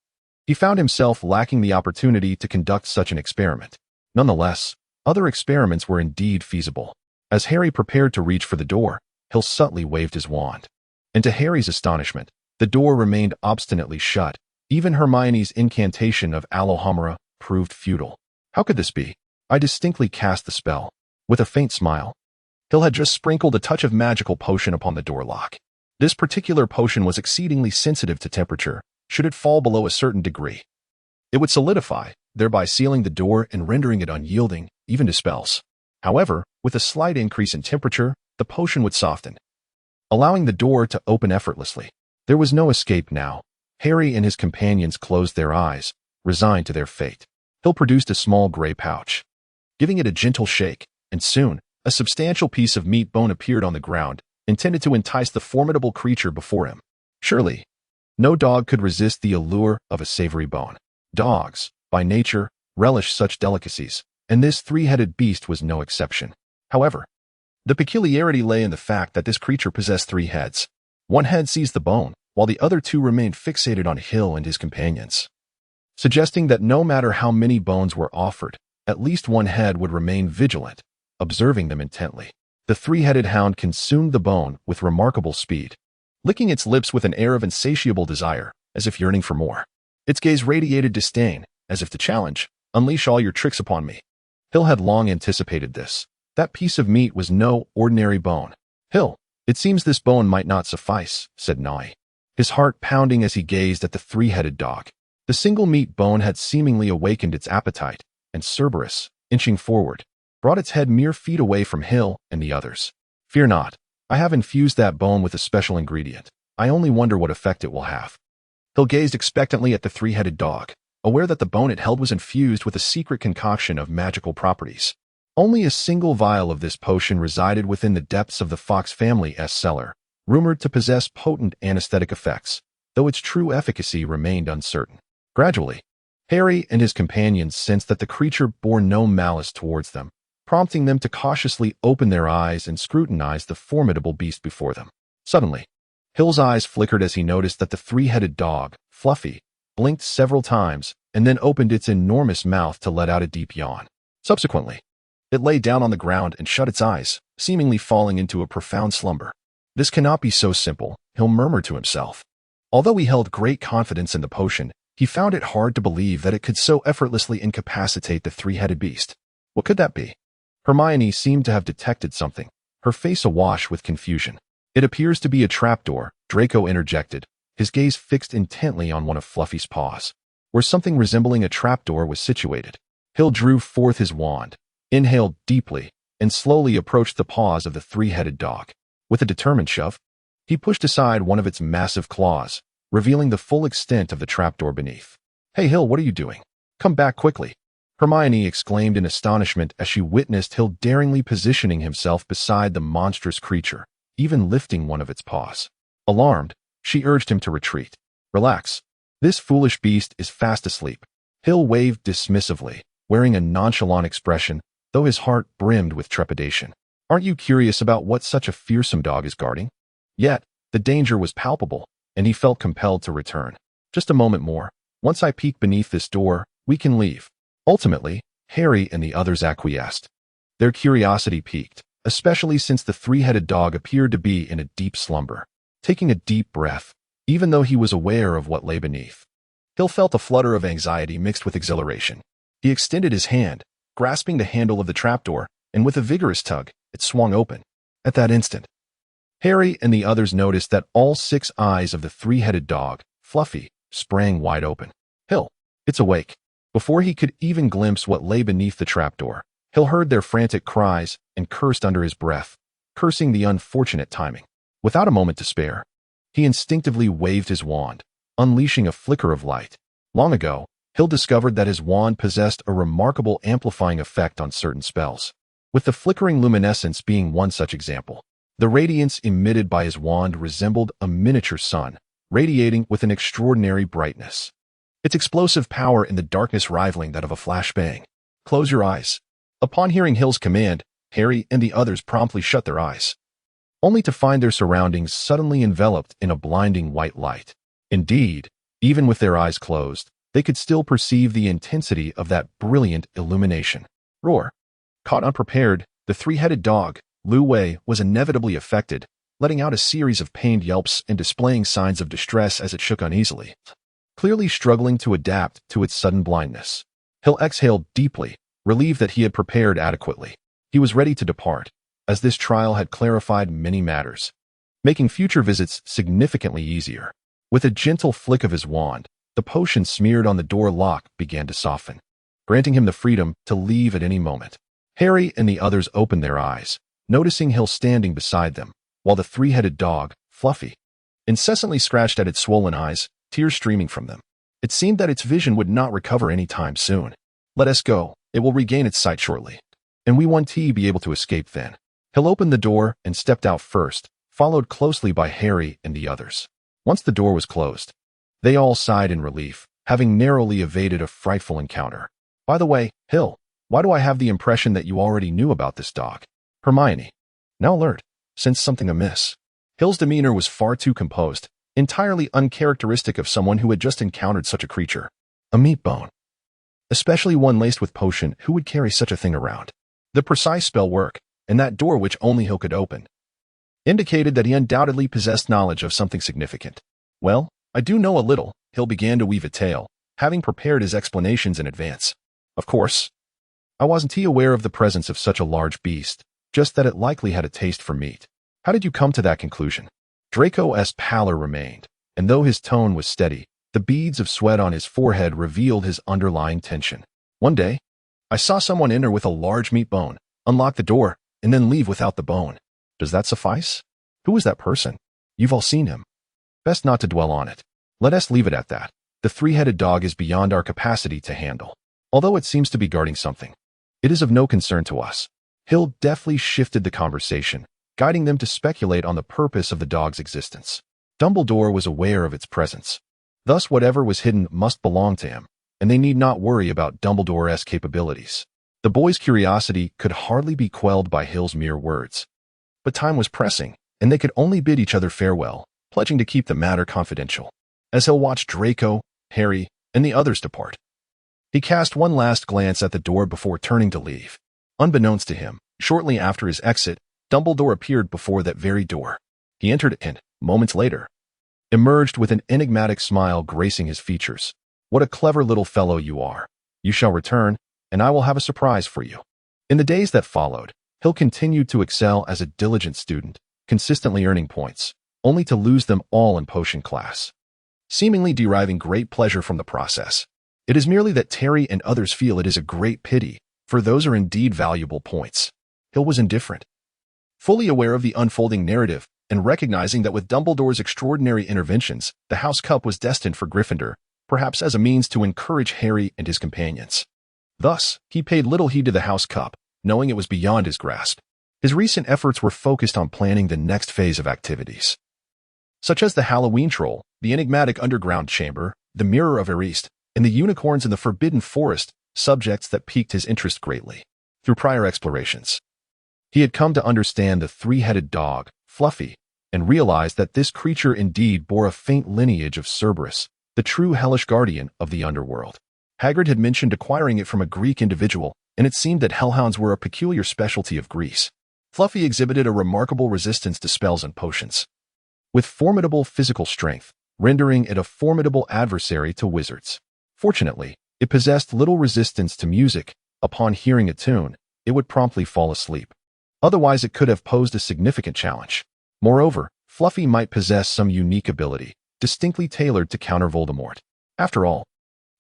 he found himself lacking the opportunity to conduct such an experiment. Nonetheless, other experiments were indeed feasible. As Harry prepared to reach for the door, Hill subtly waved his wand. And to Harry's astonishment, the door remained obstinately shut. Even Hermione's incantation of Alohomora proved futile. How could this be? I distinctly cast the spell. With a faint smile, Hill had just sprinkled a touch of magical potion upon the door lock. This particular potion was exceedingly sensitive to temperature. Should it fall below a certain degree, it would solidify, thereby sealing the door and rendering it unyielding, even to spells. However, with a slight increase in temperature, the potion would soften, allowing the door to open effortlessly. There was no escape now. Harry and his companions closed their eyes, resigned to their fate. Hill produced a small gray pouch, giving it a gentle shake, and soon, a substantial piece of meat bone appeared on the ground, intended to entice the formidable creature before him. Surely, no dog could resist the allure of a savory bone. Dogs, by nature, relish such delicacies, and this 3-headed beast was no exception. However, the peculiarity lay in the fact that this creature possessed 3 heads. One head seized the bone, while the other 2 remained fixated on Hill and his companions, suggesting that no matter how many bones were offered, at least one head would remain vigilant, observing them intently. The 3-headed hound consumed the bone with remarkable speed, licking its lips with an air of insatiable desire, as if yearning for more. Its gaze radiated disdain, as if to challenge, "Unleash all your tricks upon me." Hill had long anticipated this. That piece of meat was no ordinary bone. "Hill, it seems this bone might not suffice," said Nai, his heart pounding as he gazed at the 3-headed dog. The single meat bone had seemingly awakened its appetite, and Cerberus, inching forward, brought its head mere feet away from Hill and the others. "Fear not. I have infused that bone with a special ingredient. I only wonder what effect it will have." Hill gazed expectantly at the 3-headed dog, aware that the bone it held was infused with a secret concoction of magical properties. Only a single vial of this potion resided within the depths of the Fox family's cellar, rumored to possess potent anesthetic effects, though its true efficacy remained uncertain. Gradually, Harry and his companions sensed that the creature bore no malice towards them, prompting them to cautiously open their eyes and scrutinize the formidable beast before them. Suddenly, Hill's eyes flickered as he noticed that the three-headed dog, Fluffy, blinked several times and then opened its enormous mouth to let out a deep yawn. Subsequently, it lay down on the ground and shut its eyes, seemingly falling into a profound slumber. This cannot be so simple, Hill murmured to himself. Although he held great confidence in the potion, he found it hard to believe that it could so effortlessly incapacitate the three-headed beast. What could that be? Hermione seemed to have detected something, her face awash with confusion. It appears to be a trapdoor, Draco interjected, his gaze fixed intently on one of Fluffy's paws, where something resembling a trapdoor was situated. Hill drew forth his wand, inhaled deeply, and slowly approached the paws of the three-headed dog. With a determined shove, he pushed aside one of its massive claws, revealing the full extent of the trapdoor beneath. "Hey Hill, what are you doing? Come back quickly," Hermione exclaimed in astonishment as she witnessed Hill daringly positioning himself beside the monstrous creature, even lifting one of its paws. Alarmed, she urged him to retreat. "Relax. This foolish beast is fast asleep." Hill waved dismissively, wearing a nonchalant expression, though his heart brimmed with trepidation. "Aren't you curious about what such a fearsome dog is guarding?" Yet, the danger was palpable, and he felt compelled to return. "Just a moment more. Once I peek beneath this door, we can leave." Ultimately, Harry and the others acquiesced. Their curiosity piqued, especially since the three-headed dog appeared to be in a deep slumber. Taking a deep breath, even though he was aware of what lay beneath, Hill felt a flutter of anxiety mixed with exhilaration. He extended his hand, grasping the handle of the trapdoor, and with a vigorous tug, it swung open. At that instant, Harry and the others noticed that all 6 eyes of the three-headed dog, Fluffy, sprang wide open. "Hill, it's awake." Before he could even glimpse what lay beneath the trapdoor, Hill heard their frantic cries and cursed under his breath, cursing the unfortunate timing. Without a moment to spare, he instinctively waved his wand, unleashing a flicker of light. Long ago, Hill discovered that his wand possessed a remarkable amplifying effect on certain spells, with the flickering luminescence being one such example. The radiance emitted by his wand resembled a miniature sun, radiating with an extraordinary brightness, its explosive power in the darkness rivaling that of a flashbang. "Close your eyes." Upon hearing Hill's command, Harry and the others promptly shut their eyes, only to find their surroundings suddenly enveloped in a blinding white light. Indeed, even with their eyes closed, they could still perceive the intensity of that brilliant illumination. Roar. Caught unprepared, the three-headed dog, Lu Wei, was inevitably affected, letting out a series of pained yelps and displaying signs of distress as it shook uneasily, clearly struggling to adapt to its sudden blindness. Hill exhaled deeply, relieved that he had prepared adequately. He was ready to depart, as this trial had clarified many matters, making future visits significantly easier. With a gentle flick of his wand, the potion smeared on the door lock began to soften, granting him the freedom to leave at any moment. Harry and the others opened their eyes, noticing Hill standing beside them, while the three-headed dog, Fluffy, incessantly scratched at its swollen eyes, tears streaming from them. It seemed that its vision would not recover any time soon. "Let us go. It will regain its sight shortly, and we won't be able to escape then." Hill opened the door and stepped out first, followed closely by Harry and the others. Once the door was closed, they all sighed in relief, having narrowly evaded a frightful encounter. "By the way, Hill, why do I have the impression that you already knew about this dog?" Hermione, now alert, sensed something amiss. Hill's demeanor was far too composed, entirely uncharacteristic of someone who had just encountered such a creature. A meat bone. Especially one laced with potion, who would carry such a thing around? The precise spell work, and that door which only Hill could open, indicated that he undoubtedly possessed knowledge of something significant. "Well, I do know a little," Hill began to weave a tale, having prepared his explanations in advance. "Of course, I wasn't aware of the presence of such a large beast, just that it likely had a taste for meat." "How did you come to that conclusion?" Draco's pallor remained, and though his tone was steady, the beads of sweat on his forehead revealed his underlying tension. "One day, I saw someone enter with a large meat bone, unlock the door, and then leave without the bone." "Does that suffice? Who was that person? You've all seen him." "Best not to dwell on it. Let us leave it at that. The three-headed dog is beyond our capacity to handle. Although it seems to be guarding something, it is of no concern to us." Hill deftly shifted the conversation, guiding them to speculate on the purpose of the dog's existence. Dumbledore was aware of its presence. Thus whatever was hidden must belong to him, and they need not worry about Dumbledore's capabilities. The boys' curiosity could hardly be quelled by Hill's mere words. But time was pressing, and they could only bid each other farewell, pledging to keep the matter confidential. As Hill watched Draco, Harry, and the others depart, he cast one last glance at the door before turning to leave. Unbeknownst to him, shortly after his exit, Dumbledore appeared before that very door. He entered and, moments later, emerged with an enigmatic smile gracing his features. "What a clever little fellow you are. You shall return, and I will have a surprise for you." In the days that followed, Hill continued to excel as a diligent student, consistently earning points, only to lose them all in potion class, seemingly deriving great pleasure from the process. It is merely that Terry and others feel it is a great pity, for those are indeed valuable points. Hill was indifferent. Fully aware of the unfolding narrative, and recognizing that with Dumbledore's extraordinary interventions, the House Cup was destined for Gryffindor, perhaps as a means to encourage Harry and his companions. Thus, he paid little heed to the House Cup, knowing it was beyond his grasp. His recent efforts were focused on planning the next phase of activities, such as the Halloween Troll, the enigmatic underground chamber, the Mirror of Erist, and the unicorns in the Forbidden Forest, subjects that piqued his interest greatly. Through prior explorations, he had come to understand the three-headed dog, Fluffy, and realized that this creature indeed bore a faint lineage of Cerberus, the true hellish guardian of the underworld. Hagrid had mentioned acquiring it from a Greek individual, and it seemed that hellhounds were a peculiar specialty of Greece. Fluffy exhibited a remarkable resistance to spells and potions, with formidable physical strength, rendering it a formidable adversary to wizards. Fortunately, it possessed little resistance to music. Upon hearing a tune, it would promptly fall asleep. Otherwise, it could have posed a significant challenge. Moreover, Fluffy might possess some unique ability, distinctly tailored to counter Voldemort. After all,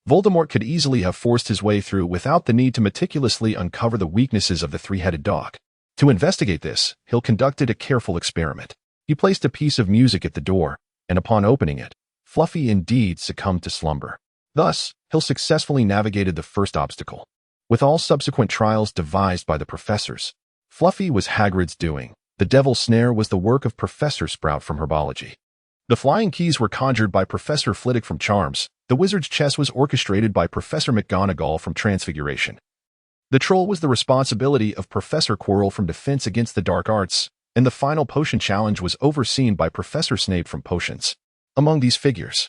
Voldemort could easily have forced his way through without the need to meticulously uncover the weaknesses of the three-headed dog. To investigate this, Hill conducted a careful experiment. He placed a piece of music at the door, and upon opening it, Fluffy indeed succumbed to slumber. Thus, Hill successfully navigated the first obstacle. With all subsequent trials devised by the professors, Fluffy was Hagrid's doing. The Devil's Snare was the work of Professor Sprout from Herbology. The flying keys were conjured by Professor Flitwick from Charms. The wizard's chess was orchestrated by Professor McGonagall from Transfiguration. The troll was the responsibility of Professor Quirrell from Defense Against the Dark Arts, and the final potion challenge was overseen by Professor Snape from Potions. Among these figures,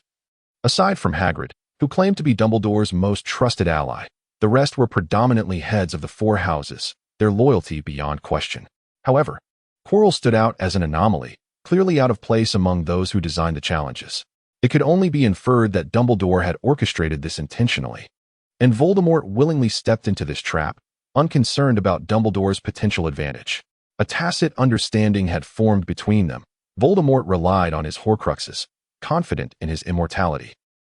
aside from Hagrid, who claimed to be Dumbledore's most trusted ally, the rest were predominantly heads of the four houses, their loyalty beyond question. However, Quirrell stood out as an anomaly, clearly out of place among those who designed the challenges. It could only be inferred that Dumbledore had orchestrated this intentionally, and Voldemort willingly stepped into this trap, unconcerned about Dumbledore's potential advantage. A tacit understanding had formed between them. Voldemort relied on his Horcruxes, confident in his immortality,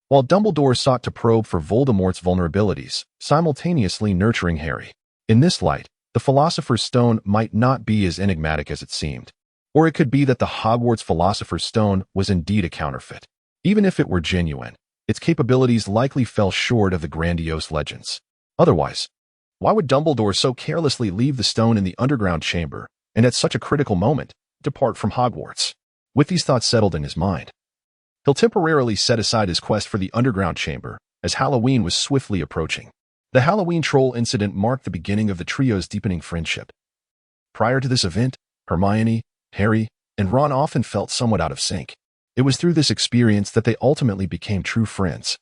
while Dumbledore sought to probe for Voldemort's vulnerabilities, simultaneously nurturing Harry. In this light, the Philosopher's Stone might not be as enigmatic as it seemed, or it could be that the Hogwarts Philosopher's Stone was indeed a counterfeit. Even if it were genuine, its capabilities likely fell short of the grandiose legends. Otherwise, why would Dumbledore so carelessly leave the stone in the underground chamber, and at such a critical moment, depart from Hogwarts? With these thoughts settled in his mind, he'll temporarily set aside his quest for the underground chamber, as Halloween was swiftly approaching. The Halloween Troll incident marked the beginning of the trio's deepening friendship. Prior to this event, Hermione, Harry, and Ron often felt somewhat out of sync. It was through this experience that they ultimately became true friends.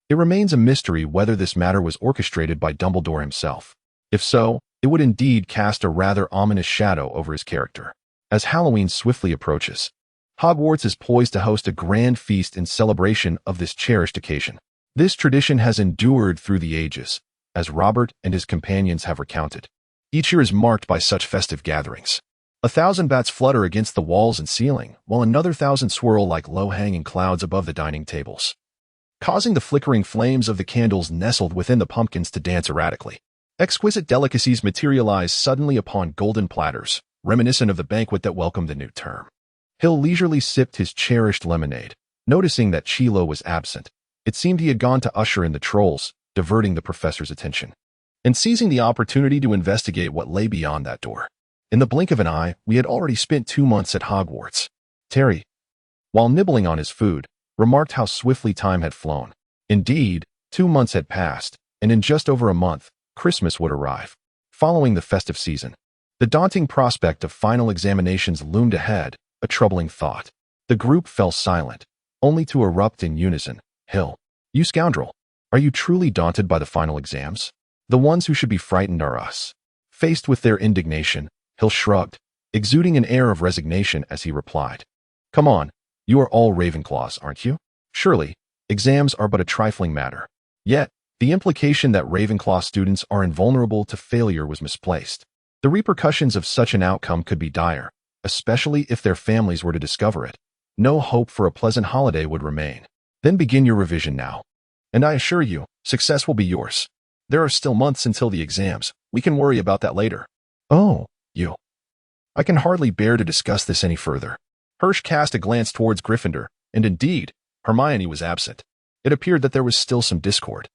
It remains a mystery whether this matter was orchestrated by Dumbledore himself. If so, it would indeed cast a rather ominous shadow over his character. As Halloween swiftly approaches, Hogwarts is poised to host a grand feast in celebration of this cherished occasion. This tradition has endured through the ages, as Robert and his companions have recounted. Each year is marked by such festive gatherings. 1,000 bats flutter against the walls and ceiling, while another 1,000 swirl like low-hanging clouds above the dining tables, causing the flickering flames of the candles nestled within the pumpkins to dance erratically. Exquisite delicacies materialize suddenly upon golden platters, reminiscent of the banquet that welcomed the new term. Hill leisurely sipped his cherished lemonade, noticing that Chilo was absent. It seemed he had gone to usher in the trolls, diverting the professor's attention, and seizing the opportunity to investigate what lay beyond that door. In the blink of an eye, we had already spent 2 months at Hogwarts. Terry, while nibbling on his food, remarked how swiftly time had flown. Indeed, 2 months had passed, and in just over a month, Christmas would arrive. Following the festive season, the daunting prospect of final examinations loomed ahead, a troubling thought. The The group fell silent, only to erupt in unison. Hill, you scoundrel! Are you truly daunted by the final exams? The ones who should be frightened are us. Faced with their indignation, Hill shrugged, exuding an air of resignation as he replied. Come on, you are all Ravenclaws, aren't you? Surely, exams are but a trifling matter. Yet, the implication that Ravenclaw students are invulnerable to failure was misplaced. The repercussions of such an outcome could be dire, especially if their families were to discover it. No hope for a pleasant holiday would remain. Then begin your revision now. And I assure you, success will be yours. There are still months until the exams. We can worry about that later. Oh, you. I can hardly bear to discuss this any further. Hirsch cast a glance towards Gryffindor, and indeed, Hermione was absent. It appeared that there was still some discord.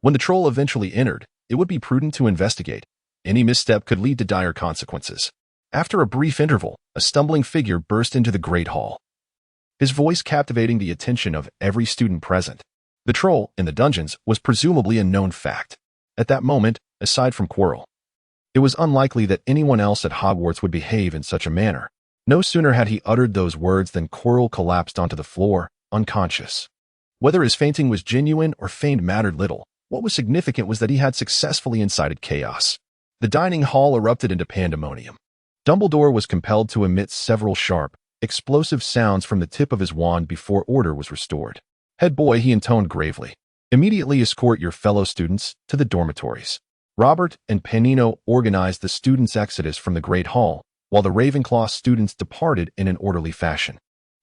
When the troll eventually entered, it would be prudent to investigate. Any misstep could lead to dire consequences. After a brief interval, a stumbling figure burst into the great hall, his voice captivating the attention of every student present. The troll in the dungeons was presumably a known fact. At that moment, aside from Quirrell, it was unlikely that anyone else at Hogwarts would behave in such a manner. No sooner had he uttered those words than Quirrell collapsed onto the floor, unconscious. Whether his fainting was genuine or feigned mattered little. What was significant was that he had successfully incited chaos. The dining hall erupted into pandemonium. Dumbledore was compelled to emit several sharp, explosive sounds from the tip of his wand before order was restored. Head boy, he intoned gravely. Immediately escort your fellow students to the dormitories. Robert and Panino organized the students' exodus from the Great Hall, while the Ravenclaw students departed in an orderly fashion.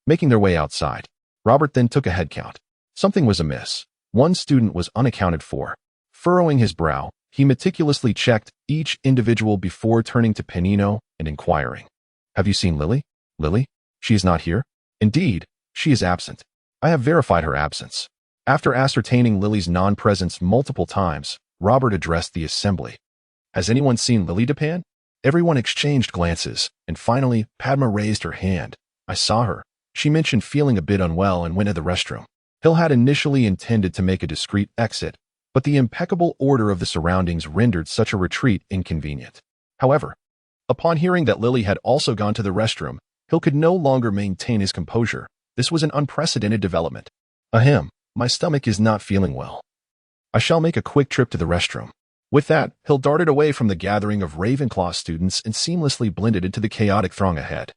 Making their way outside, Robert then took a head count. Something was amiss. One student was unaccounted for. Furrowing his brow, he meticulously checked each individual before turning to Panino and inquiring, Have you seen Lily? Lily? She is not here? Indeed, she is absent. I have verified her absence. After ascertaining Lily's non-presence multiple times, Robert addressed the assembly. Has anyone seen Lily Depan? Everyone exchanged glances, and finally, Padma raised her hand. I saw her. She mentioned feeling a bit unwell and went to the restroom. Hill had initially intended to make a discreet exit, but the impeccable order of the surroundings rendered such a retreat inconvenient. However, upon hearing that Lily had also gone to the restroom, Hill could no longer maintain his composure. This was an unprecedented development. Ahem, my stomach is not feeling well. I shall make a quick trip to the restroom. With that, Hill darted away from the gathering of Ravenclaw students and seamlessly blended into the chaotic throng ahead,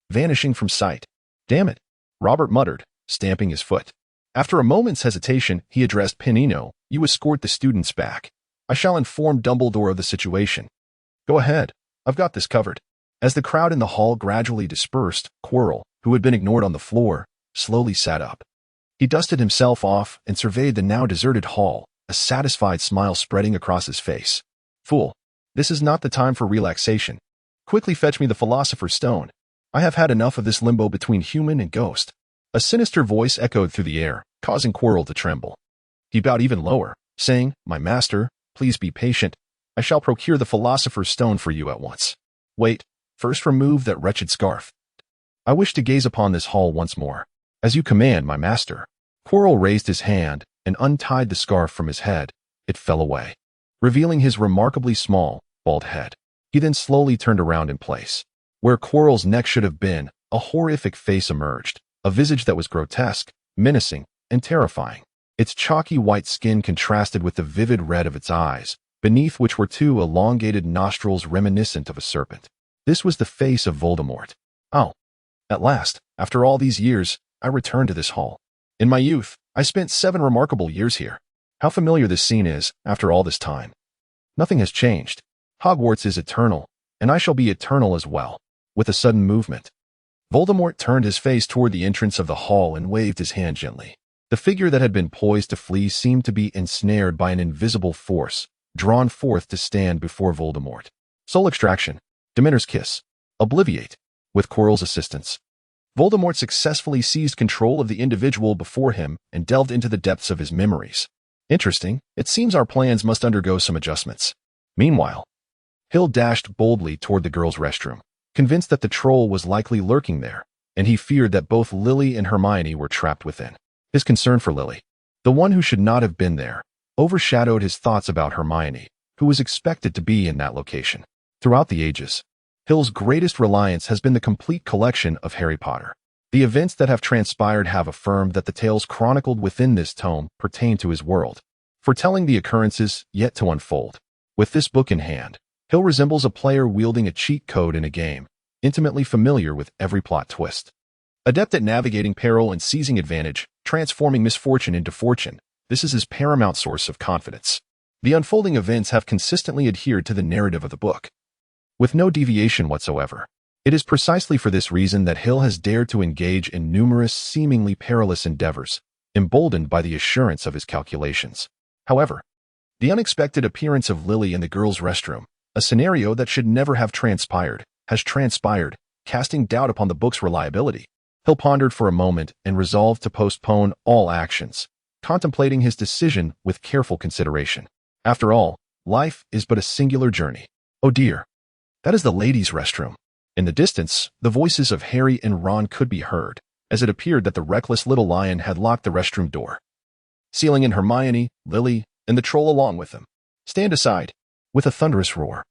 vanishing from sight. Damn it, Robert muttered, stamping his foot. After a moment's hesitation, he addressed Panino. You escort the students back. I shall inform Dumbledore of the situation. Go ahead, I've got this covered. As the crowd in the hall gradually dispersed, Quirrell, who had been ignored on the floor, slowly sat up. He dusted himself off and surveyed the now deserted hall, a satisfied smile spreading across his face. Fool, this is not the time for relaxation. Quickly fetch me the Philosopher's Stone. I have had enough of this limbo between human and ghost. A sinister voice echoed through the air, causing Quirrell to tremble. He bowed even lower, saying, My master, please be patient. I shall procure the Philosopher's Stone for you at once. Wait, first remove that wretched scarf. I wish to gaze upon this hall once more. As you command, my master. Quirrell raised his hand and untied the scarf from his head. It fell away, revealing his remarkably small, bald head. He then slowly turned around in place. Where Quirrell's neck should have been, a horrific face emerged, a visage that was grotesque, menacing, and terrifying. Its chalky white skin contrasted with the vivid red of its eyes, beneath which were two elongated nostrils reminiscent of a serpent. This was the face of Voldemort. Oh, at last, after all these years, I returned to this hall. In my youth, I spent 7 remarkable years here. How familiar this scene is, after all this time. Nothing has changed. Hogwarts is eternal, and I shall be eternal as well. With a sudden movement, Voldemort turned his face toward the entrance of the hall and waved his hand gently. The figure that had been poised to flee seemed to be ensnared by an invisible force, drawn forth to stand before Voldemort. Soul extraction, Dementor's kiss, obliviate. With Quirrell's assistance, Voldemort successfully seized control of the individual before him and delved into the depths of his memories. Interesting, it seems our plans must undergo some adjustments. Meanwhile, Hill dashed boldly toward the girls' restroom, convinced that the troll was likely lurking there, and he feared that both Lily and Hermione were trapped within. His concern for Lily, the one who should not have been there, overshadowed his thoughts about Hermione, who was expected to be in that location. Throughout the ages, Hill's greatest reliance has been the complete collection of Harry Potter. The events that have transpired have affirmed that the tales chronicled within this tome pertain to his world, foretelling the occurrences yet to unfold. With this book in hand, Hill resembles a player wielding a cheat code in a game, intimately familiar with every plot twist. Adept at navigating peril and seizing advantage, transforming misfortune into fortune, this is his paramount source of confidence. The unfolding events have consistently adhered to the narrative of the book, with no deviation whatsoever. It is precisely for this reason that Hill has dared to engage in numerous seemingly perilous endeavors, emboldened by the assurance of his calculations. However, the unexpected appearance of Lily in the girls' restroom, a scenario that should never have transpired, has transpired, casting doubt upon the book's reliability. Hill pondered for a moment and resolved to postpone all actions, contemplating his decision with careful consideration. After all, life is but a singular journey. Oh dear, that is the ladies' restroom. In the distance, the voices of Harry and Ron could be heard, as it appeared that the reckless little lion had locked the restroom door, sealing in Hermione, Lily, and the troll along with them. Stand aside. With a thunderous roar,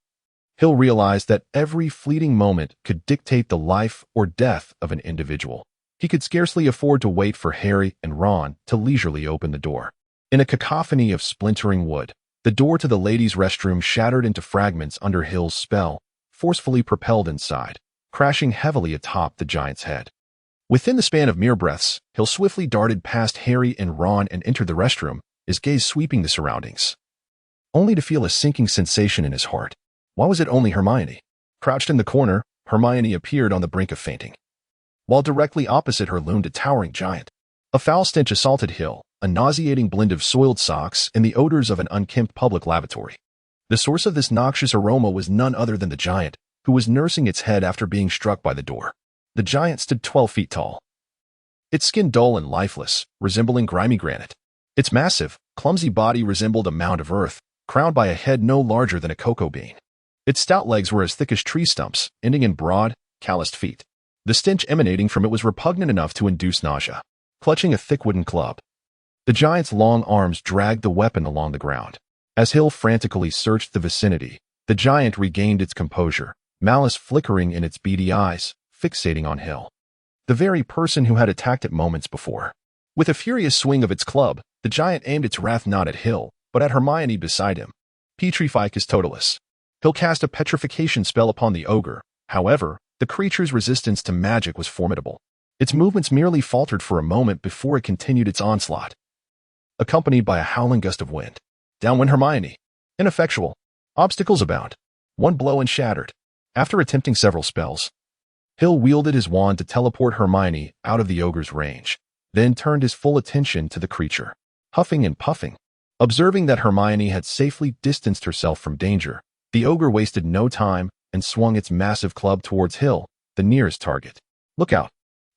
Hill realized that every fleeting moment could dictate the life or death of an individual. He could scarcely afford to wait for Harry and Ron to leisurely open the door. In a cacophony of splintering wood, the door to the ladies' restroom shattered into fragments under Hill's spell, forcefully propelled inside, crashing heavily atop the giant's head. Within the span of mere breaths, Hill swiftly darted past Harry and Ron and entered the restroom, his gaze sweeping the surroundings, only to feel a sinking sensation in his heart. Why was it only Hermione? Crouched in the corner, Hermione appeared on the brink of fainting, while directly opposite her loomed a towering giant. A foul stench assaulted Hill, a nauseating blend of soiled socks and the odors of an unkempt public lavatory. The source of this noxious aroma was none other than the giant, who was nursing its head after being struck by the door. The giant stood 12 feet tall, its skin dull and lifeless, resembling grimy granite. Its massive, clumsy body resembled a mound of earth, crowned by a head no larger than a cocoa bean. Its stout legs were as thick as tree stumps, ending in broad, calloused feet. The stench emanating from it was repugnant enough to induce nausea. Clutching a thick wooden club, the giant's long arms dragged the weapon along the ground. As Hill frantically searched the vicinity, the giant regained its composure, malice flickering in its beady eyes, fixating on Hill, the very person who had attacked it moments before. With a furious swing of its club, the giant aimed its wrath not at Hill, but at Hermione beside him. Petrificus totalis. Hill cast a petrification spell upon the ogre. However, the creature's resistance to magic was formidable. Its movements merely faltered for a moment before it continued its onslaught, accompanied by a howling gust of wind. Down went Hermione. Ineffectual. Obstacles abound. One blow and shattered. After attempting several spells, Hill wielded his wand to teleport Hermione out of the ogre's range, then turned his full attention to the creature. Huffing and puffing, observing that Hermione had safely distanced herself from danger, the ogre wasted no time and swung its massive club towards Hill, the nearest target. Look out!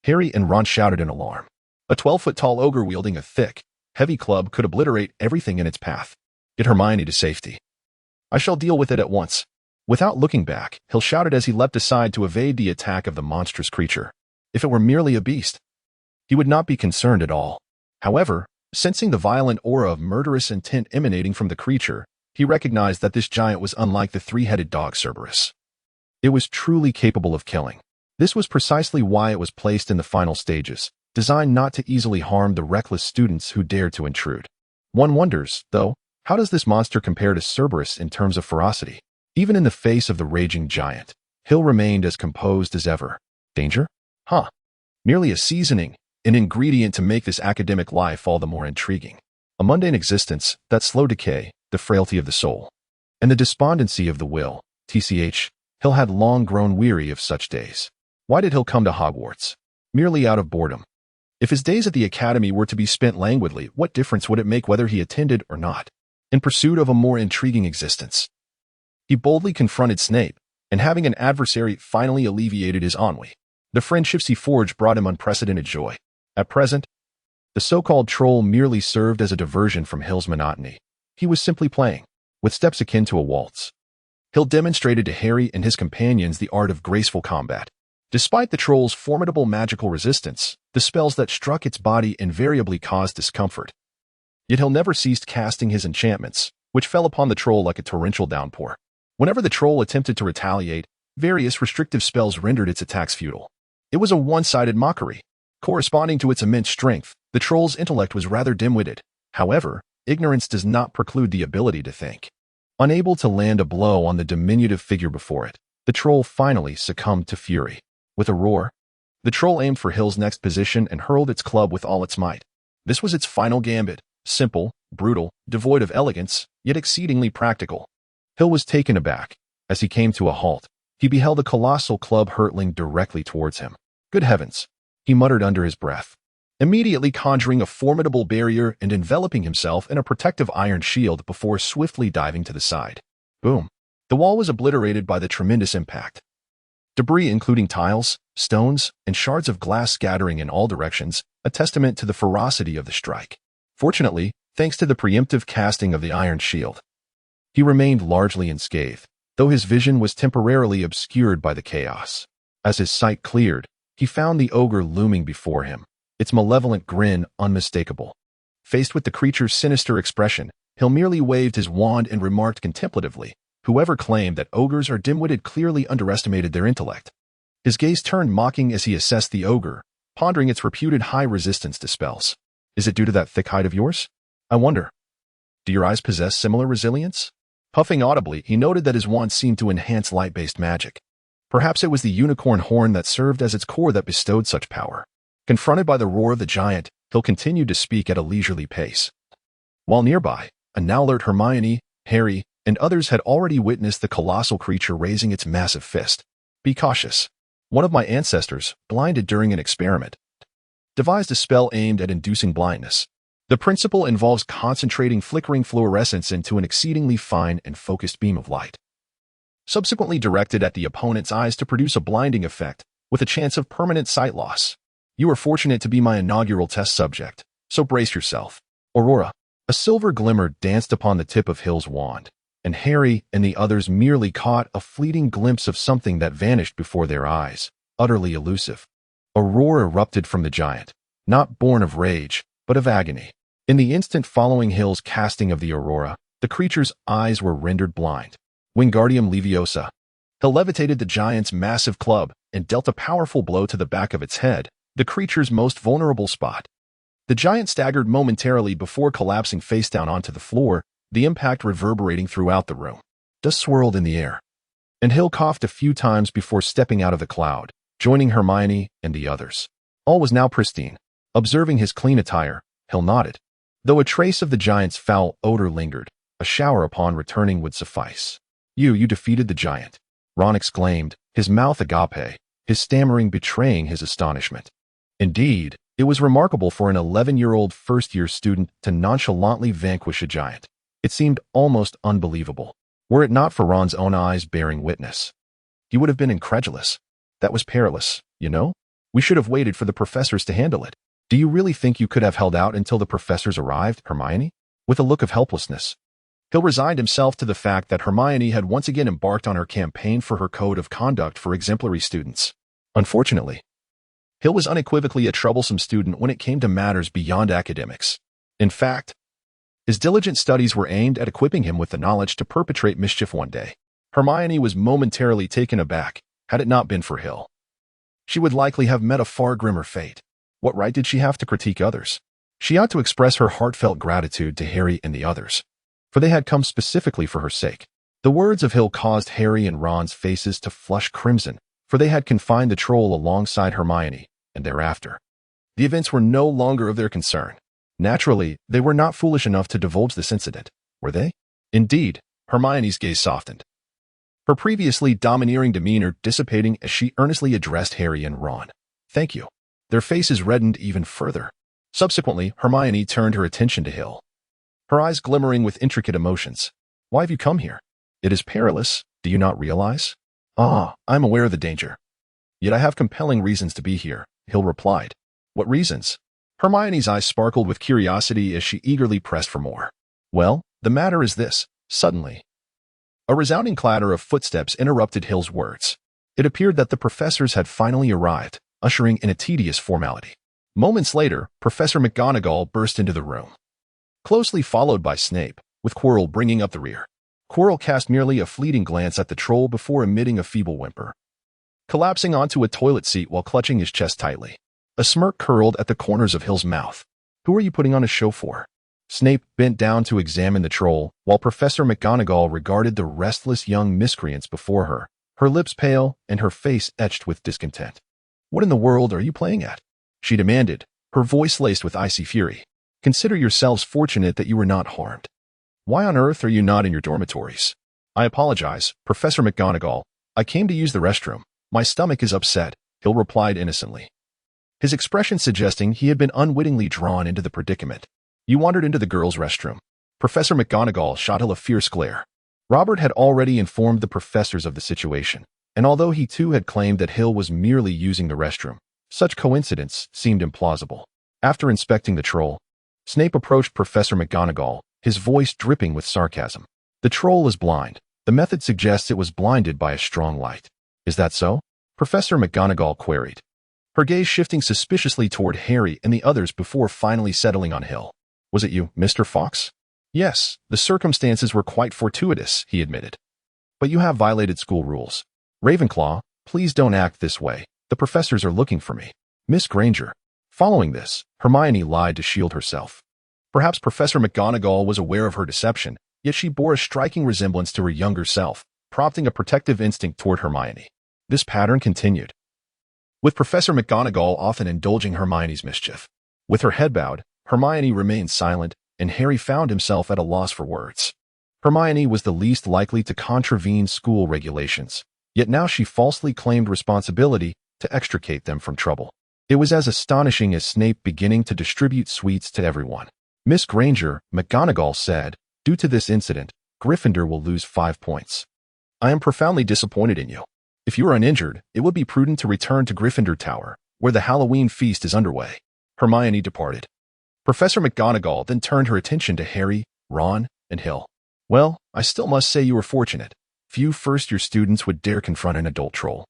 Harry and Ron shouted in alarm. A 12-foot-tall ogre wielding a thick, heavy club could obliterate everything in its path. Get Hermione to safety. I shall deal with it at once. Without looking back, Hill shouted as he leapt aside to evade the attack of the monstrous creature. If it were merely a beast, he would not be concerned at all. However, sensing the violent aura of murderous intent emanating from the creature, he recognized that this giant was unlike the three-headed dog Cerberus. It was truly capable of killing. This was precisely why it was placed in the final stages, designed not to easily harm the reckless students who dared to intrude. One wonders, though, how does this monster compare to Cerberus in terms of ferocity? Even in the face of the raging giant, Hill remained as composed as ever. Danger? Huh. Merely a seasoning, an ingredient to make this academic life all the more intriguing. A mundane existence, that slow decay, the frailty of the soul, and the despondency of the will. TCH, Hill had long grown weary of such days. Why did Hill come to Hogwarts? Merely out of boredom. If his days at the academy were to be spent languidly, what difference would it make whether he attended or not? In pursuit of a more intriguing existence, he boldly confronted Snape, and having an adversary finally alleviated his ennui. The friendships he forged brought him unprecedented joy. At present, the so-called troll merely served as a diversion from Hill's monotony. He was simply playing, with steps akin to a waltz. Hill demonstrated to Harry and his companions the art of graceful combat. Despite the troll's formidable magical resistance, the spells that struck its body invariably caused discomfort. Yet Hill never ceased casting his enchantments, which fell upon the troll like a torrential downpour. Whenever the troll attempted to retaliate, various restrictive spells rendered its attacks futile. It was a one-sided mockery. Corresponding to its immense strength, the troll's intellect was rather dim-witted. However, ignorance does not preclude the ability to think. Unable to land a blow on the diminutive figure before it, the troll finally succumbed to fury. With a roar, the troll aimed for Hill's next position and hurled its club with all its might. This was its final gambit, simple, brutal, devoid of elegance, yet exceedingly practical. Hill was taken aback. As he came to a halt, he beheld a colossal club hurtling directly towards him. Good heavens, he muttered under his breath, immediately conjuring a formidable barrier and enveloping himself in a protective iron shield before swiftly diving to the side. Boom! The wall was obliterated by the tremendous impact. Debris including tiles, stones, and shards of glass scattering in all directions, a testament to the ferocity of the strike. Fortunately, thanks to the preemptive casting of the iron shield, he remained largely unscathed, though his vision was temporarily obscured by the chaos. As his sight cleared, he found the ogre looming before him, its malevolent grin unmistakable. Faced with the creature's sinister expression, Hill merely waved his wand and remarked contemplatively, "Whoever claimed that ogres are dim-witted clearly underestimated their intellect." His gaze turned mocking as he assessed the ogre, pondering its reputed high resistance to spells. "Is it due to that thick hide of yours? I wonder. Do your eyes possess similar resilience?" Puffing audibly, he noted that his wand seemed to enhance light-based magic. Perhaps it was the unicorn horn that served as its core that bestowed such power. Confronted by the roar of the giant, Hill continued to speak at a leisurely pace. While nearby, a now alert Hermione, Harry, and others had already witnessed the colossal creature raising its massive fist. "Be cautious. One of my ancestors, blinded during an experiment, devised a spell aimed at inducing blindness. The principle involves concentrating flickering fluorescence into an exceedingly fine and focused beam of light, subsequently directed at the opponent's eyes to produce a blinding effect, with a chance of permanent sight loss. You are fortunate to be my inaugural test subject, so brace yourself." Aurora. A silver glimmer danced upon the tip of Hill's wand, and Harry and the others merely caught a fleeting glimpse of something that vanished before their eyes, utterly elusive. A roar erupted from the giant, not born of rage, but of agony. In the instant following Hill's casting of the aurora, the creature's eyes were rendered blind. Wingardium Leviosa. Hill levitated the giant's massive club and dealt a powerful blow to the back of its head, the creature's most vulnerable spot. The giant staggered momentarily before collapsing face down onto the floor, the impact reverberating throughout the room. Dust swirled in the air, and Hill coughed a few times before stepping out of the cloud, joining Hermione and the others. All was now pristine. Observing his clean attire, Hill nodded. Though a trace of the giant's foul odor lingered, a shower upon returning would suffice. You defeated the giant," Ron exclaimed, his mouth agape, his stammering betraying his astonishment. Indeed, it was remarkable for an 11-year-old first-year student to nonchalantly vanquish a giant. It seemed almost unbelievable, were it not for Ron's own eyes bearing witness. He would have been incredulous. "That was perilous, you know? We should have waited for the professors to handle it." "Do you really think you could have held out until the professors arrived, Hermione?" With a look of helplessness, Hill resigned himself to the fact that Hermione had once again embarked on her campaign for her code of conduct for exemplary students. Unfortunately, Hill was unequivocally a troublesome student when it came to matters beyond academics. In fact, his diligent studies were aimed at equipping him with the knowledge to perpetrate mischief one day. Hermione was momentarily taken aback. Had it not been for Hill, she would likely have met a far grimmer fate. What right did she have to critique others? She ought to express her heartfelt gratitude to Harry and the others, for they had come specifically for her sake. The words of Hill caused Harry and Ron's faces to flush crimson, for they had confined the troll alongside Hermione, and thereafter, the events were no longer of their concern. Naturally, they were not foolish enough to divulge this incident, were they? Indeed, Hermione's gaze softened, her previously domineering demeanor dissipating as she earnestly addressed Harry and Ron. "Thank you." Their faces reddened even further. Subsequently, Hermione turned her attention to Hill, her eyes glimmering with intricate emotions. "Why have you come here? It is perilous, do you not realize?" "Ah, I am aware of the danger. Yet I have compelling reasons to be here," Hill replied. "What reasons?" Hermione's eyes sparkled with curiosity as she eagerly pressed for more. "Well, the matter is this." Suddenly, a resounding clatter of footsteps interrupted Hill's words. It appeared that the professors had finally arrived, ushering in a tedious formality. Moments later, Professor McGonagall burst into the room, closely followed by Snape, with Quirrell bringing up the rear. Quirrell cast merely a fleeting glance at the troll before emitting a feeble whimper, collapsing onto a toilet seat while clutching his chest tightly. A smirk curled at the corners of Hill's mouth. Who are you putting on a show for? Snape bent down to examine the troll, while Professor McGonagall regarded the restless young miscreants before her, her lips pale and her face etched with discontent. What in the world are you playing at? She demanded, her voice laced with icy fury. Consider yourselves fortunate that you were not harmed. Why on earth are you not in your dormitories? I apologize, Professor McGonagall. I came to use the restroom. My stomach is upset, Hill replied innocently, his expression suggesting he had been unwittingly drawn into the predicament. You wandered into the girls' restroom. Professor McGonagall shot Hill a fierce glare. Robert had already informed the professors of the situation, and although he too had claimed that Hill was merely using the restroom, such coincidence seemed implausible. After inspecting the troll, Snape approached Professor McGonagall, his voice dripping with sarcasm. The troll is blind. The method suggests it was blinded by a strong light. Is that so? Professor McGonagall queried, her gaze shifting suspiciously toward Harry and the others before finally settling on Hill. Was it you, Mr. Fox? Yes, the circumstances were quite fortuitous, he admitted. But you have violated school rules. Ravenclaw, please don't act this way. The professors are looking for me. Miss Granger. Following this, Hermione lied to shield herself. Perhaps Professor McGonagall was aware of her deception, yet she bore a striking resemblance to her younger self, prompting a protective instinct toward Hermione. This pattern continued, with Professor McGonagall often indulging Hermione's mischief. With her head bowed, Hermione remained silent, and Harry found himself at a loss for words. Hermione was the least likely to contravene school regulations, yet now she falsely claimed responsibility to extricate them from trouble. It was as astonishing as Snape beginning to distribute sweets to everyone. Miss Granger, McGonagall said, due to this incident, Gryffindor will lose 5 points. I am profoundly disappointed in you. If you are uninjured, it would be prudent to return to Gryffindor Tower, where the Halloween feast is underway. Hermione departed. Professor McGonagall then turned her attention to Harry, Ron, and Hill. Well, I still must say you were fortunate. Few first-year students would dare confront an adult troll.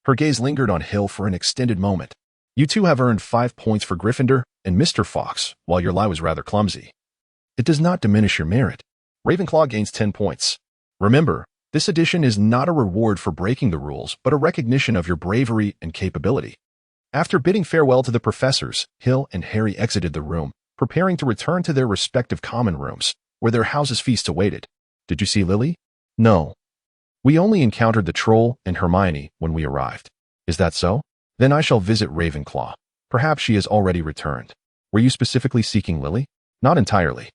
Her gaze lingered on Hill for an extended moment. You two have earned 5 points for Gryffindor and Mr. Fox, while your lie was rather clumsy. It does not diminish your merit. Ravenclaw gains 10 points. Remember, this edition is not a reward for breaking the rules, but a recognition of your bravery and capability. After bidding farewell to the professors, Hill and Harry exited the room, preparing to return to their respective common rooms, where their house's feast awaited. Did you see Lily? No. We only encountered the troll and Hermione when we arrived. Is that so? Then I shall visit Ravenclaw. Perhaps she has already returned. Were you specifically seeking Lily? Not entirely.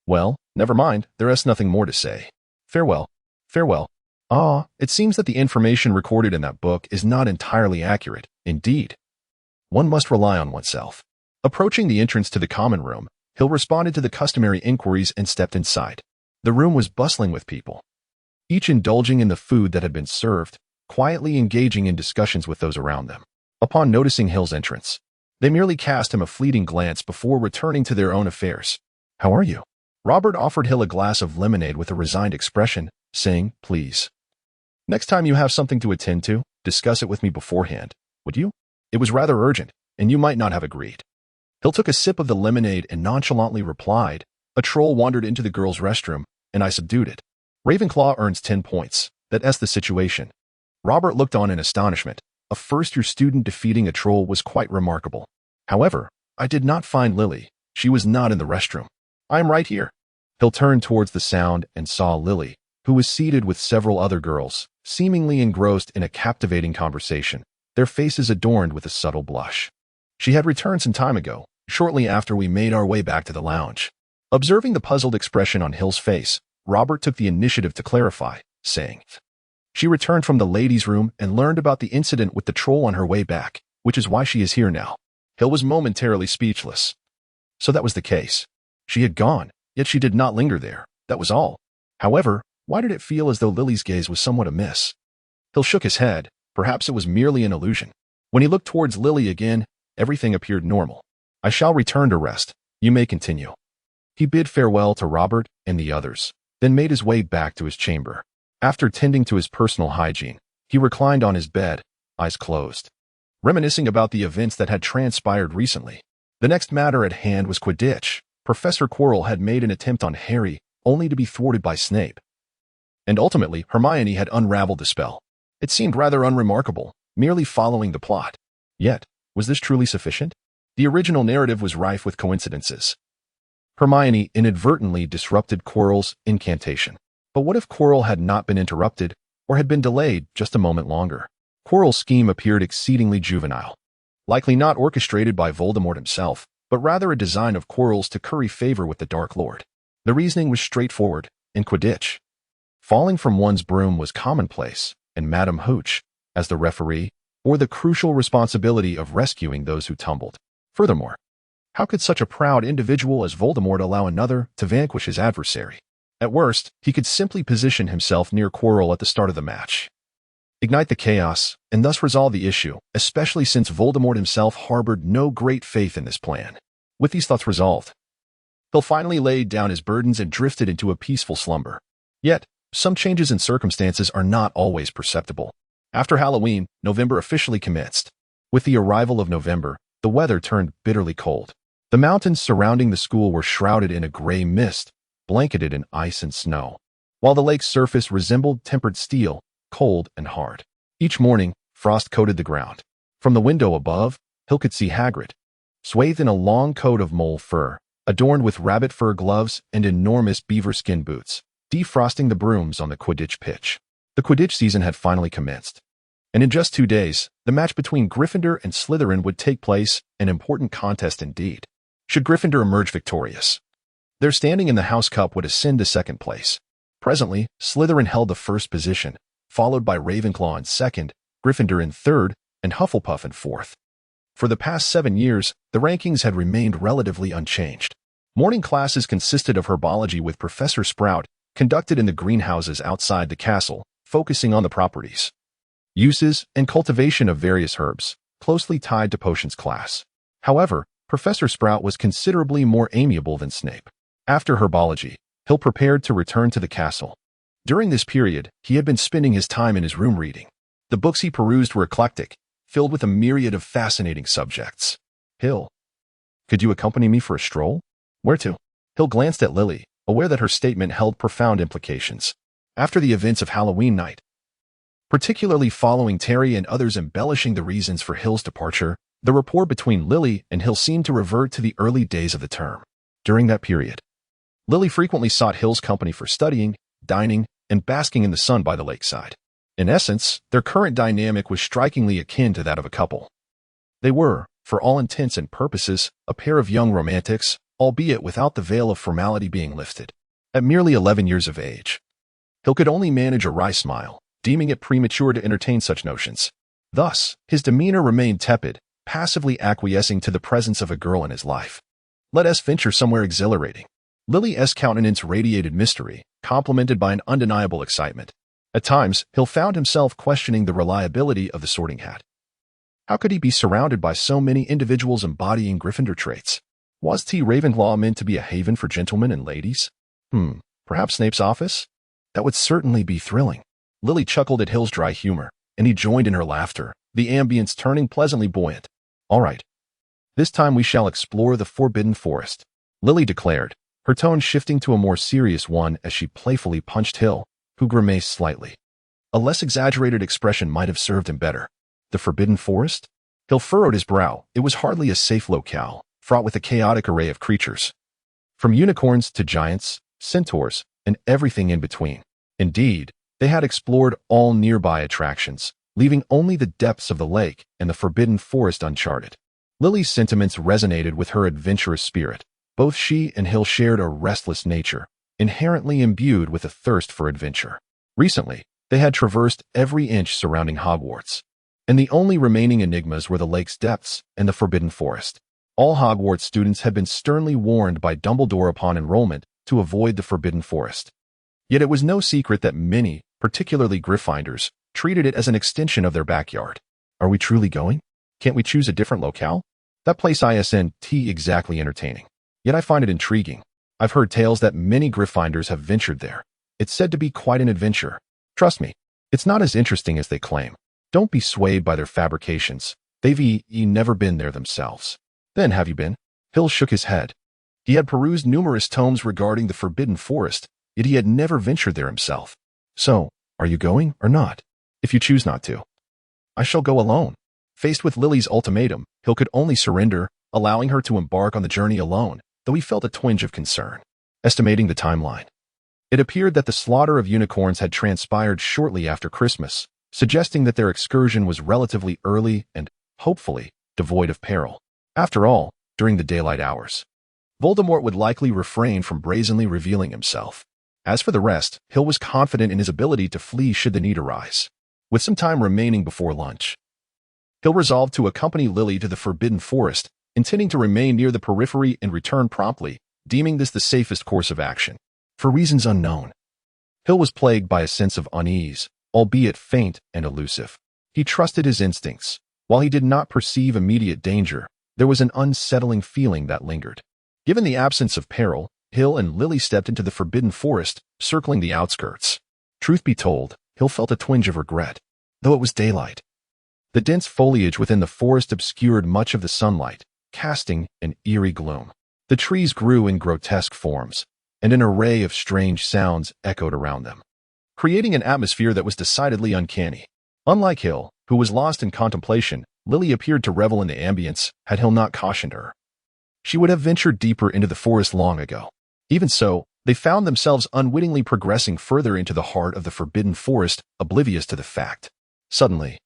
Well, never mind, there is nothing more to say. Farewell. Farewell. Ah, it seems that the information recorded in that book is not entirely accurate. Indeed. One must rely on oneself. Approaching the entrance to the common room, Hill responded to the customary inquiries and stepped inside. The room was bustling with people, each indulging in the food that had been served, quietly engaging in discussions with those around them. Upon noticing Hill's entrance, they merely cast him a fleeting glance before returning to their own affairs. How are you? Robert offered Hill a glass of lemonade with a resigned expression, saying, please. Next time you have something to attend to, discuss it with me beforehand, would you? It was rather urgent, and you might not have agreed. Hill took a sip of the lemonade and nonchalantly replied, a troll wandered into the girls' restroom, and I subdued it. Ravenclaw earns 10 points. That's the situation. Robert looked on in astonishment. A first-year student defeating a troll was quite remarkable. However, I did not find Lily. She was not in the restroom. I am right here. Hill turned towards the sound and saw Lily, who was seated with several other girls, seemingly engrossed in a captivating conversation, their faces adorned with a subtle blush. She had returned some time ago, shortly after we made our way back to the lounge. Observing the puzzled expression on Hill's face, Robert took the initiative to clarify, saying, she returned from the ladies' room and learned about the incident with the troll on her way back, which is why she is here now. Hill was momentarily speechless. So that was the case. She had gone, yet she did not linger there. That was all. However, why did it feel as though Lily's gaze was somewhat amiss? Hill shook his head. Perhaps it was merely an illusion. When he looked towards Lily again, everything appeared normal. I shall return to rest. You may continue. He bid farewell to Robert and the others, then made his way back to his chamber. After tending to his personal hygiene, he reclined on his bed, eyes closed, reminiscing about the events that had transpired recently. The next matter at hand was Quidditch. Professor Quirrell had made an attempt on Harry, only to be thwarted by Snape. And ultimately, Hermione had unraveled the spell. It seemed rather unremarkable, merely following the plot. Yet, Was this truly sufficient? The original narrative was rife with coincidences. Hermione inadvertently disrupted Quirrell's incantation. But what if Quirrell had not been interrupted, or had been delayed just a moment longer? Quirrell's scheme appeared exceedingly juvenile. Likely not orchestrated by Voldemort himself, but rather a design of Quirrell's to curry favor with the Dark Lord. The reasoning was straightforward. In Quidditch, falling from one's broom was commonplace, and Madam Hooch, as the referee, bore the crucial responsibility of rescuing those who tumbled. Furthermore, how could such a proud individual as Voldemort allow another to vanquish his adversary? At worst, he could simply position himself near Quirrell at the start of the match, ignite the chaos, and thus resolve the issue, especially since Voldemort himself harbored no great faith in this plan. With these thoughts resolved, Hill finally laid down his burdens and drifted into a peaceful slumber. Yet, some changes in circumstances are not always perceptible. After Halloween, November officially commenced. With the arrival of November, the weather turned bitterly cold. The mountains surrounding the school were shrouded in a gray mist, blanketed in ice and snow, while the lake's surface resembled tempered steel, cold and hard. Each morning, frost coated the ground. From the window above, Hill could see Hagrid, swathed in a long coat of mole fur, adorned with rabbit fur gloves and enormous beaver skin boots, defrosting the brooms on the Quidditch pitch. The Quidditch season had finally commenced, and in just 2 days, the match between Gryffindor and Slytherin would take place, an important contest indeed. Should Gryffindor emerge victorious, their standing in the House Cup would ascend to second place. Presently, Slytherin held the first position, followed by Ravenclaw in second, Gryffindor in third, and Hufflepuff in fourth. For the past 7 years, the rankings had remained relatively unchanged. Morning classes consisted of herbology with Professor Sprout, conducted in the greenhouses outside the castle, focusing on the properties, uses, and cultivation of various herbs, closely tied to potions class. However, Professor Sprout was considerably more amiable than Snape. After herbology, Hill prepared to return to the castle. During this period, he had been spending his time in his room reading. The books he perused were eclectic, filled with a myriad of fascinating subjects. Hill, could you accompany me for a stroll? Where to? Hill glanced at Lily, aware that her statement held profound implications. After the events of Halloween night, particularly following Terry and others embellishing the reasons for Hill's departure, the rapport between Lily and Hill seemed to revert to the early days of the term. During that period, Lily frequently sought Hill's company for studying, dining, and basking in the sun by the lakeside. In essence, their current dynamic was strikingly akin to that of a couple. They were, for all intents and purposes, a pair of young romantics, albeit without the veil of formality being lifted. At merely 11 years of age, Hill could only manage a wry smile, deeming it premature to entertain such notions. Thus, his demeanor remained tepid, passively acquiescing to the presence of a girl in his life. Let us venture somewhere exhilarating. Lily's countenance radiated mystery, complemented by an undeniable excitement. At times, Hill found himself questioning the reliability of the Sorting Hat. How could he be surrounded by so many individuals embodying Gryffindor traits? Was T. Ravenclaw meant to be a haven for gentlemen and ladies? Perhaps Snape's office? That would certainly be thrilling. Lily chuckled at Hill's dry humor, and he joined in her laughter, the ambience turning pleasantly buoyant. All right. This time we shall explore the Forbidden Forest, Lily declared, her tone shifting to a more serious one as she playfully punched Hill, who grimaced slightly. A less exaggerated expression might have served him better. The Forbidden Forest? Hill furrowed his brow. It was hardly a safe locale, fraught with a chaotic array of creatures, from unicorns to giants, centaurs, and everything in between. Indeed, they had explored all nearby attractions, leaving only the depths of the lake and the Forbidden Forest uncharted. Lily's sentiments resonated with her adventurous spirit. Both she and Hill shared a restless nature, inherently imbued with a thirst for adventure. Recently, they had traversed every inch surrounding Hogwarts, and the only remaining enigmas were the lake's depths and the Forbidden Forest. All Hogwarts students had been sternly warned by Dumbledore upon enrollment to avoid the Forbidden Forest. Yet it was no secret that many, particularly Gryffindors, treated it as an extension of their backyard. Are we truly going? Can't we choose a different locale? That place isn't exactly entertaining. Yet I find it intriguing. I've heard tales that many Gryffindors have ventured there. It's said to be quite an adventure. Trust me, it's not as interesting as they claim. Don't be swayed by their fabrications. They've never been there themselves. Then have you been? Hill shook his head. He had perused numerous tomes regarding the Forbidden Forest, yet he had never ventured there himself. So, are you going or not? If you choose not to, I shall go alone. Faced with Lily's ultimatum, Hill could only surrender, allowing her to embark on the journey alone, though he felt a twinge of concern. Estimating the timeline, it appeared that the slaughter of unicorns had transpired shortly after Christmas, suggesting that their excursion was relatively early and, hopefully, devoid of peril. After all, during the daylight hours, Voldemort would likely refrain from brazenly revealing himself. As for the rest, Hill was confident in his ability to flee should the need arise. With some time remaining before lunch, Hill resolved to accompany Lily to the Forbidden Forest, intending to remain near the periphery and return promptly, deeming this the safest course of action. For reasons unknown, Hill was plagued by a sense of unease, albeit faint and elusive. He trusted his instincts. While he did not perceive immediate danger, there was an unsettling feeling that lingered. Given the absence of peril, Hill and Lily stepped into the Forbidden Forest, circling the outskirts. Truth be told, Hill felt a twinge of regret, though it was daylight. The dense foliage within the forest obscured much of the sunlight, casting an eerie gloom. The trees grew in grotesque forms, and an array of strange sounds echoed around them, creating an atmosphere that was decidedly uncanny. Unlike Hill, who was lost in contemplation, Lily appeared to revel in the ambience had Hill not cautioned her. She would have ventured deeper into the forest long ago. Even so, they found themselves unwittingly progressing further into the heart of the Forbidden Forest, oblivious to the fact. Suddenly,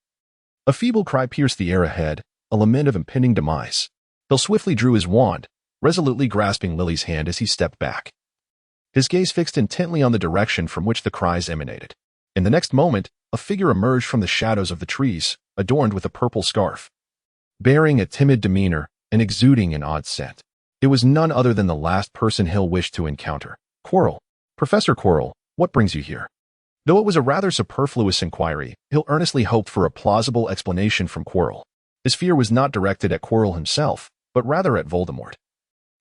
a feeble cry pierced the air ahead, a lament of impending demise. Hill swiftly drew his wand, resolutely grasping Lily's hand as he stepped back. His gaze fixed intently on the direction from which the cries emanated. In the next moment, a figure emerged from the shadows of the trees, adorned with a purple scarf. Bearing a timid demeanor and exuding an odd scent, it was none other than the last person Hill wished to encounter. Quirrell. Professor Quirrell, what brings you here? Though it was a rather superfluous inquiry, Hill earnestly hoped for a plausible explanation from Quirrell. His fear was not directed at Quirrell himself, but rather at Voldemort,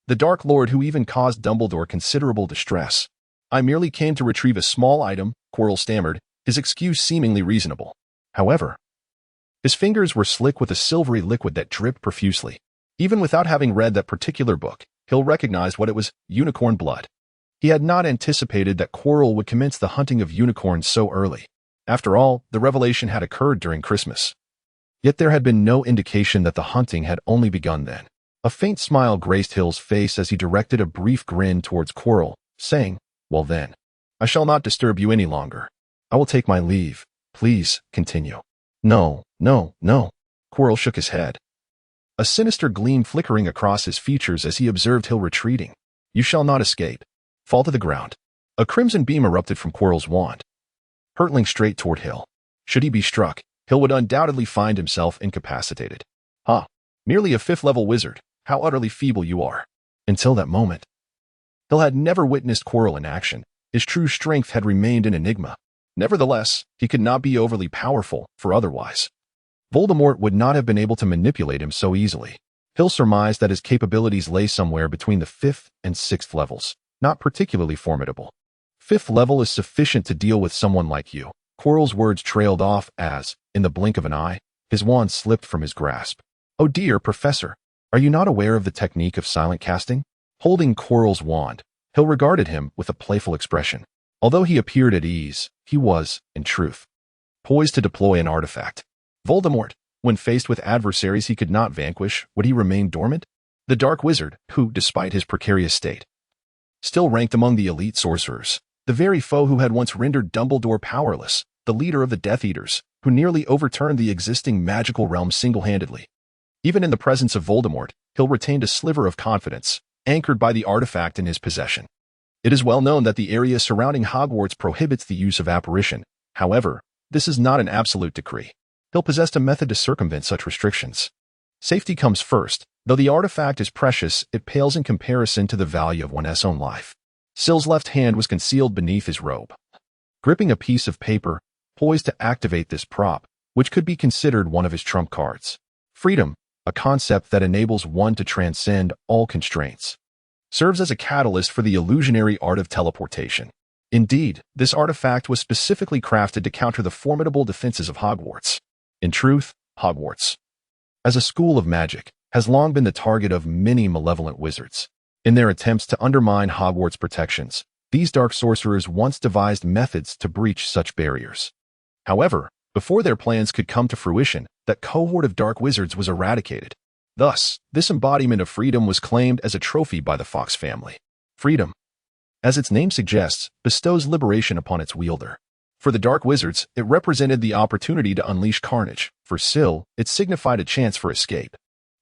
the Dark Lord who even caused Dumbledore considerable distress. I merely came to retrieve a small item, Quirrell stammered, his excuse seemingly reasonable. However, his fingers were slick with a silvery liquid that dripped profusely. Even without having read that particular book, Hill recognized what it was: unicorn blood. He had not anticipated that Quirrell would commence the hunting of unicorns so early. After all, the revelation had occurred during Christmas. Yet there had been no indication that the hunting had only begun then. A faint smile graced Hill's face as he directed a brief grin towards Quirrell, saying, "Well then, I shall not disturb you any longer. I will take my leave. Please, continue." No. Quirrell shook his head, a sinister gleam flickering across his features as he observed Hill retreating. "You shall not escape. Fall to the ground." A crimson beam erupted from Quirrell's wand, hurtling straight toward Hill. Should he be struck, Hill would undoubtedly find himself incapacitated. Merely a fifth-level wizard. How utterly feeble you are. Until that moment, Hill had never witnessed Quirrell in action. His true strength had remained an enigma. Nevertheless, he could not be overly powerful, for otherwise Voldemort would not have been able to manipulate him so easily. Hill surmised that his capabilities lay somewhere between the 5th and 6th levels, not particularly formidable. 5th level is sufficient to deal with someone like you. Quirrell's words trailed off as, in the blink of an eye, his wand slipped from his grasp. "Oh dear, Professor, are you not aware of the technique of silent casting?" Holding Quirrell's wand, Hill regarded him with a playful expression. Although he appeared at ease, he was, in truth, poised to deploy an artifact. Voldemort, when faced with adversaries he could not vanquish, would he remain dormant? The Dark Wizard, who, despite his precarious state, still ranked among the elite sorcerers, the very foe who had once rendered Dumbledore powerless, the leader of the Death Eaters, who nearly overturned the existing magical realm single-handedly. Even in the presence of Voldemort, Hill retained a sliver of confidence, anchored by the artifact in his possession. It is well known that the area surrounding Hogwarts prohibits the use of apparition. However, this is not an absolute decree. Hill possessed a method to circumvent such restrictions. Safety comes first. Though the artifact is precious, it pales in comparison to the value of one's own life. Sill's left hand was concealed beneath his robe, gripping a piece of paper, poised to activate this prop, which could be considered one of his trump cards. Freedom, a concept that enables one to transcend all constraints, serves as a catalyst for the illusionary art of teleportation. Indeed, this artifact was specifically crafted to counter the formidable defenses of Hogwarts. In truth, Hogwarts, as a school of magic, has long been the target of many malevolent wizards. In their attempts to undermine Hogwarts' protections, these dark sorcerers once devised methods to breach such barriers. However, before their plans could come to fruition, that cohort of dark wizards was eradicated. Thus, this embodiment of freedom was claimed as a trophy by the Fox family. Freedom, as its name suggests, bestows liberation upon its wielder. For the dark wizards, it represented the opportunity to unleash carnage. For Syl, it signified a chance for escape.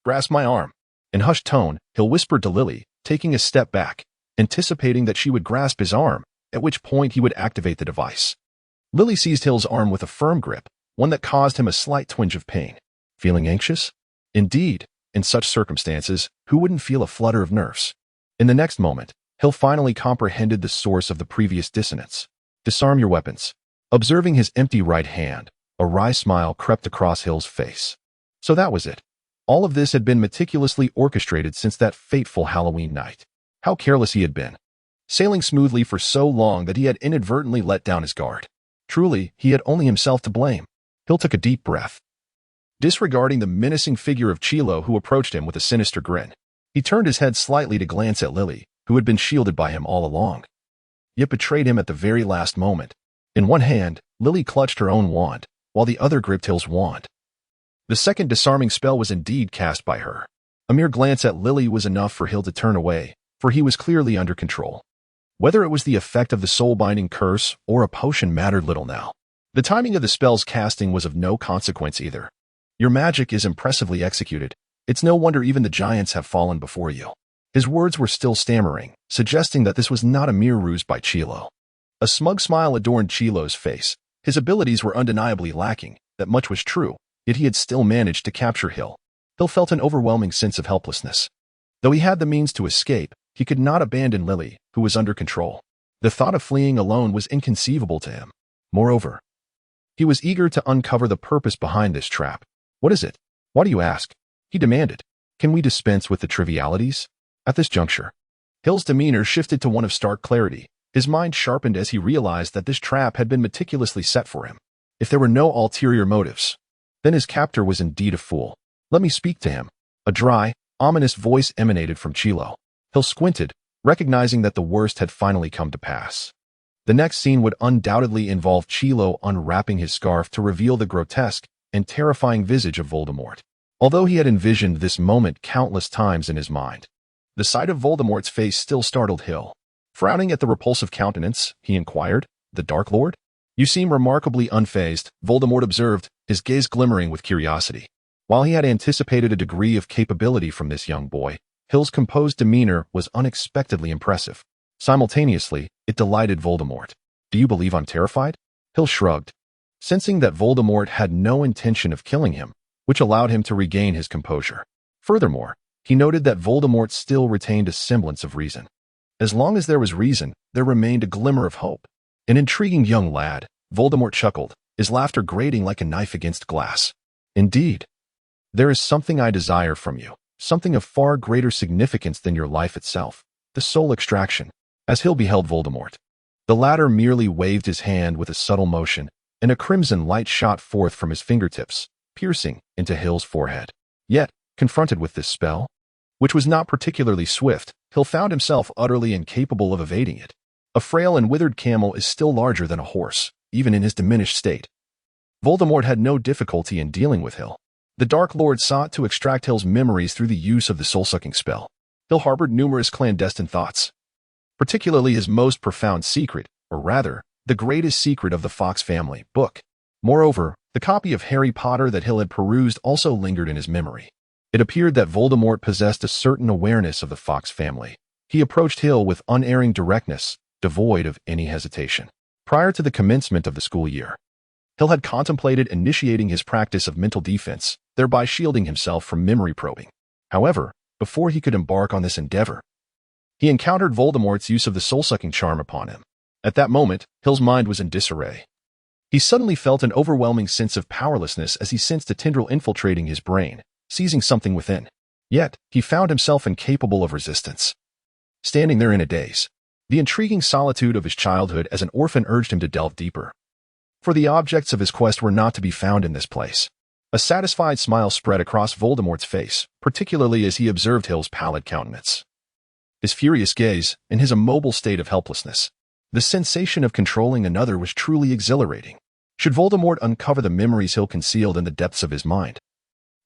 "Grasp my arm." In hushed tone, Hill whispered to Lily, taking a step back, anticipating that she would grasp his arm, at which point he would activate the device. Lily seized Hill's arm with a firm grip, one that caused him a slight twinge of pain. Feeling anxious? Indeed, in such circumstances, who wouldn't feel a flutter of nerves? In the next moment, Hill finally comprehended the source of the previous dissonance. "Disarm your weapons." Observing his empty right hand, a wry smile crept across Hill's face. So that was it. All of this had been meticulously orchestrated since that fateful Halloween night. How careless he had been, sailing smoothly for so long that he had inadvertently let down his guard. Truly, he had only himself to blame. Hill took a deep breath, disregarding the menacing figure of Chilo who approached him with a sinister grin. He turned his head slightly to glance at Lily, who had been shielded by him all along, yet betrayed him at the very last moment. In one hand, Lily clutched her own wand, while the other gripped Hill's wand. The second disarming spell was indeed cast by her. A mere glance at Lily was enough for Hill to turn away, for he was clearly under control. Whether it was the effect of the soul-binding curse or a potion mattered little now. The timing of the spell's casting was of no consequence either. Your magic is impressively executed. It's no wonder even the giants have fallen before you. His words were still stammering, suggesting that this was not a mere ruse by Chilo. A smug smile adorned Chilo's face. His abilities were undeniably lacking, that much was true, yet he had still managed to capture Hill. Hill felt an overwhelming sense of helplessness. Though he had the means to escape, he could not abandon Lily, who was under control. The thought of fleeing alone was inconceivable to him. Moreover, he was eager to uncover the purpose behind this trap. "What is it? Why do you ask?" he demanded. "Can we dispense with the trivialities?" At this juncture, Hill's demeanor shifted to one of stark clarity. His mind sharpened as he realized that this trap had been meticulously set for him. If there were no ulterior motives, then his captor was indeed a fool. "Let me speak to him." A dry, ominous voice emanated from Chilo. Hill squinted, recognizing that the worst had finally come to pass. The next scene would undoubtedly involve Chilo unwrapping his scarf to reveal the grotesque and terrifying visage of Voldemort. Although he had envisioned this moment countless times in his mind, the sight of Voldemort's face still startled Hill. Frowning at the repulsive countenance, he inquired, "The Dark Lord? You seem remarkably unfazed," Voldemort observed, his gaze glimmering with curiosity. While he had anticipated a degree of capability from this young boy, Hill's composed demeanor was unexpectedly impressive. Simultaneously, it delighted Voldemort. "Do you believe I'm terrified?" Hill shrugged, sensing that Voldemort had no intention of killing him, which allowed him to regain his composure. Furthermore, he noted that Voldemort still retained a semblance of reason. As long as there was reason, there remained a glimmer of hope. An intriguing young lad, Voldemort chuckled, his laughter grating like a knife against glass. "Indeed, there is something I desire from you, something of far greater significance than your life itself, the soul extraction." As Hill beheld Voldemort, the latter merely waved his hand with a subtle motion, and a crimson light shot forth from his fingertips, piercing into Hill's forehead. Yet, confronted with this spell, which was not particularly swift, Hill found himself utterly incapable of evading it. A frail and withered camel is still larger than a horse, even in his diminished state. Voldemort had no difficulty in dealing with Hill. The Dark Lord sought to extract Hill's memories through the use of the soul-sucking spell. Hill harbored numerous clandestine thoughts, particularly his most profound secret, or rather, the greatest secret of the Fox family book. Moreover, the copy of Harry Potter that Hill had perused also lingered in his memory. It appeared that Voldemort possessed a certain awareness of the Fox family. He approached Hill with unerring directness, devoid of any hesitation. Prior to the commencement of the school year, Hill had contemplated initiating his practice of mental defense, thereby shielding himself from memory probing. However, before he could embark on this endeavor, he encountered Voldemort's use of the soul-sucking charm upon him. At that moment, Hill's mind was in disarray. He suddenly felt an overwhelming sense of powerlessness as he sensed a tendril infiltrating his brain, seizing something within. Yet, he found himself incapable of resistance. Standing there in a daze, the intriguing solitude of his childhood as an orphan urged him to delve deeper. For the objects of his quest were not to be found in this place. A satisfied smile spread across Voldemort's face, particularly as he observed Hill's pallid countenance, his furious gaze, and his immobile state of helplessness. The sensation of controlling another was truly exhilarating. Should Voldemort uncover the memories Hill concealed in the depths of his mind?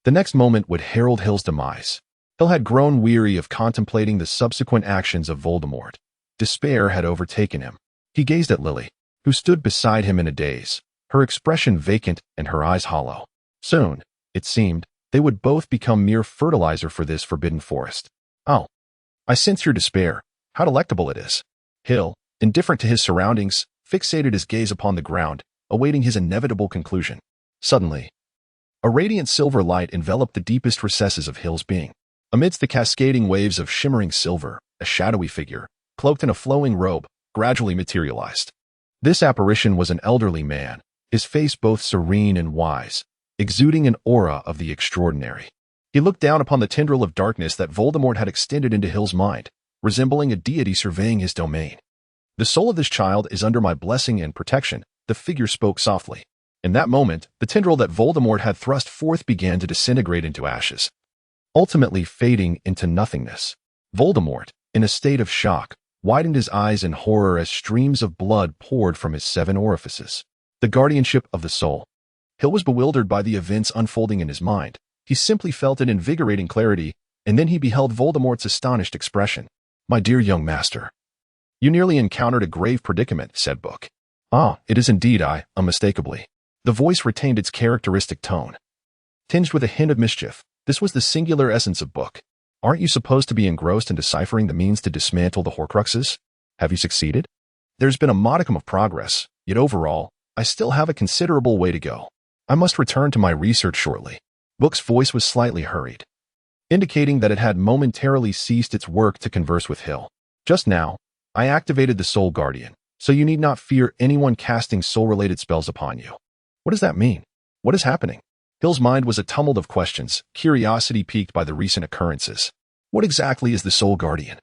The next moment would herald Hill's demise. Hill had grown weary of contemplating the subsequent actions of Voldemort. Despair had overtaken him. He gazed at Lily, who stood beside him in a daze, her expression vacant and her eyes hollow. Soon, it seemed, they would both become mere fertilizer for this forbidden forest. "Oh, I sense your despair. How delectable it is." Hill, indifferent to his surroundings, fixated his gaze upon the ground, awaiting his inevitable conclusion. Suddenly, a radiant silver light enveloped the deepest recesses of Hill's being. Amidst the cascading waves of shimmering silver, a shadowy figure, cloaked in a flowing robe, gradually materialized. This apparition was an elderly man, his face both serene and wise, exuding an aura of the extraordinary. He looked down upon the tendril of darkness that Voldemort had extended into Hill's mind, resembling a deity surveying his domain. "The soul of this child is under my blessing and protection," the figure spoke softly. In that moment, the tendril that Voldemort had thrust forth began to disintegrate into ashes, ultimately fading into nothingness. Voldemort, in a state of shock, widened his eyes in horror as streams of blood poured from his 7 orifices. The guardianship of the soul. Hill was bewildered by the events unfolding in his mind. He simply felt an invigorating clarity, and then he beheld Voldemort's astonished expression. "My dear young master, you nearly encountered a grave predicament," said Book. "Ah, it is indeed I, unmistakably." The voice retained its characteristic tone, tinged with a hint of mischief. This was the singular essence of Book. "Aren't you supposed to be engrossed in deciphering the means to dismantle the Horcruxes? Have you succeeded?" "There's been a modicum of progress, yet overall, I still have a considerable way to go. I must return to my research shortly." Book's voice was slightly hurried, indicating that it had momentarily ceased its work to converse with Hill. "Just now, I activated the Soul Guardian, so you need not fear anyone casting soul-related spells upon you." "What does that mean? What is happening?" Hill's mind was a tumult of questions, curiosity piqued by the recent occurrences. "What exactly is the Soul Guardian?"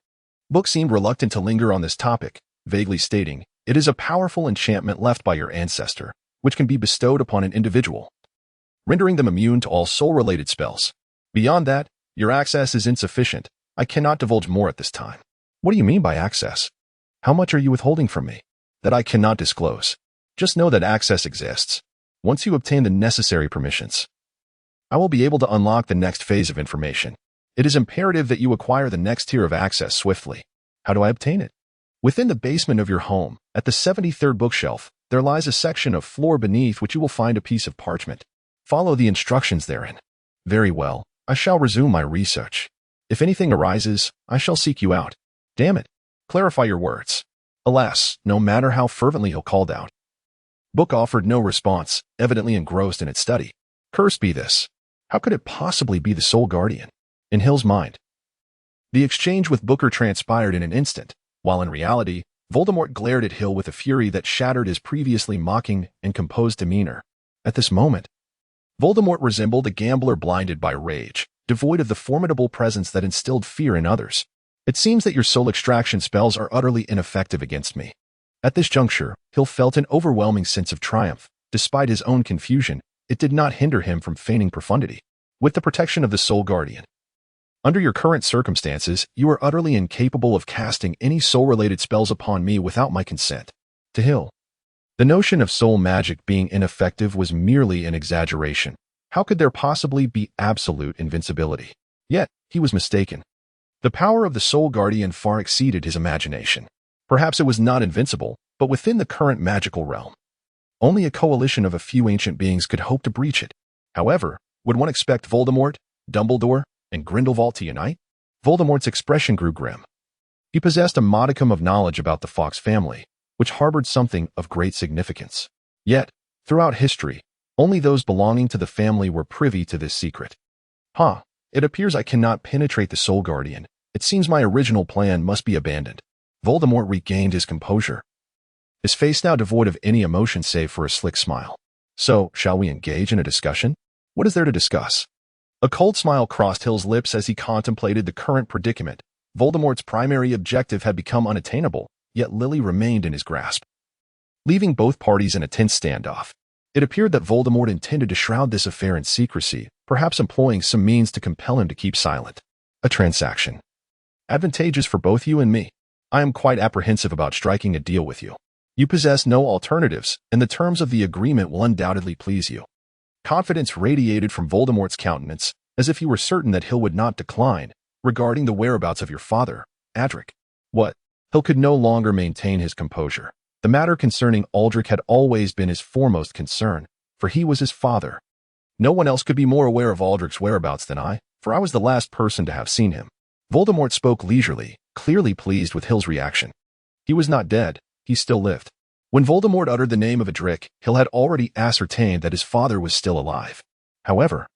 Book seemed reluctant to linger on this topic, vaguely stating, "It is a powerful enchantment left by your ancestor, which can be bestowed upon an individual, rendering them immune to all soul-related spells. Beyond that, your access is insufficient. I cannot divulge more at this time." "What do you mean by access? How much are you withholding from me?" "That I cannot disclose. Just know that access exists. Once you obtain the necessary permissions, I will be able to unlock the next phase of information. It is imperative that you acquire the next tier of access swiftly." "How do I obtain it?" "Within the basement of your home, at the 73rd bookshelf, there lies a section of floor beneath which you will find a piece of parchment. Follow the instructions therein." "Very well, I shall resume my research. If anything arises, I shall seek you out." "Damn it, clarify your words." Alas, no matter how fervently Hill called out, Book offered no response, evidently engrossed in its study. Cursed be this. How could it possibly be the Soul Guardian? In Hill's mind, the exchange with Booker transpired in an instant, while in reality, Voldemort glared at Hill with a fury that shattered his previously mocking and composed demeanor. At this moment, Voldemort resembled a gambler blinded by rage, devoid of the formidable presence that instilled fear in others. "It seems that your soul extraction spells are utterly ineffective against me." At this juncture, Hill felt an overwhelming sense of triumph. Despite his own confusion, it did not hinder him from feigning profundity. "With the protection of the Soul Guardian, under your current circumstances, you are utterly incapable of casting any soul-related spells upon me without my consent." To Hill, the notion of soul magic being ineffective was merely an exaggeration. How could there possibly be absolute invincibility? Yet, he was mistaken. The power of the Soul Guardian far exceeded his imagination. Perhaps it was not invincible, but within the current magical realm, only a coalition of a few ancient beings could hope to breach it. However, would one expect Voldemort, Dumbledore, and Grindelwald to unite? Voldemort's expression grew grim. He possessed a modicum of knowledge about the Fox family, which harbored something of great significance. Yet, throughout history, only those belonging to the family were privy to this secret. It appears I cannot penetrate the Soul Guardian. It seems my original plan must be abandoned." Voldemort regained his composure, his face now devoid of any emotion save for a slick smile. "So, shall we engage in a discussion? What is there to discuss?" A cold smile crossed Hill's lips as he contemplated the current predicament. Voldemort's primary objective had become unattainable, yet Lily remained in his grasp, leaving both parties in a tense standoff. It appeared that Voldemort intended to shroud this affair in secrecy, perhaps employing some means to compel him to keep silent. "A transaction. Advantageous for both you and me. I am quite apprehensive about striking a deal with you." You possess no alternatives, and the terms of the agreement will undoubtedly please you. Confidence radiated from Voldemort's countenance, as if he were certain that Hill would not decline, regarding the whereabouts of your father, Adric. What? Hill could no longer maintain his composure. The matter concerning Aldrich had always been his foremost concern, for he was his father. No one else could be more aware of Aldrich's whereabouts than I, for I was the last person to have seen him. Voldemort spoke leisurely, clearly pleased with Hill's reaction. He was not dead, he still lived. When Voldemort uttered the name of Adric, Hill had already ascertained that his father was still alive. However,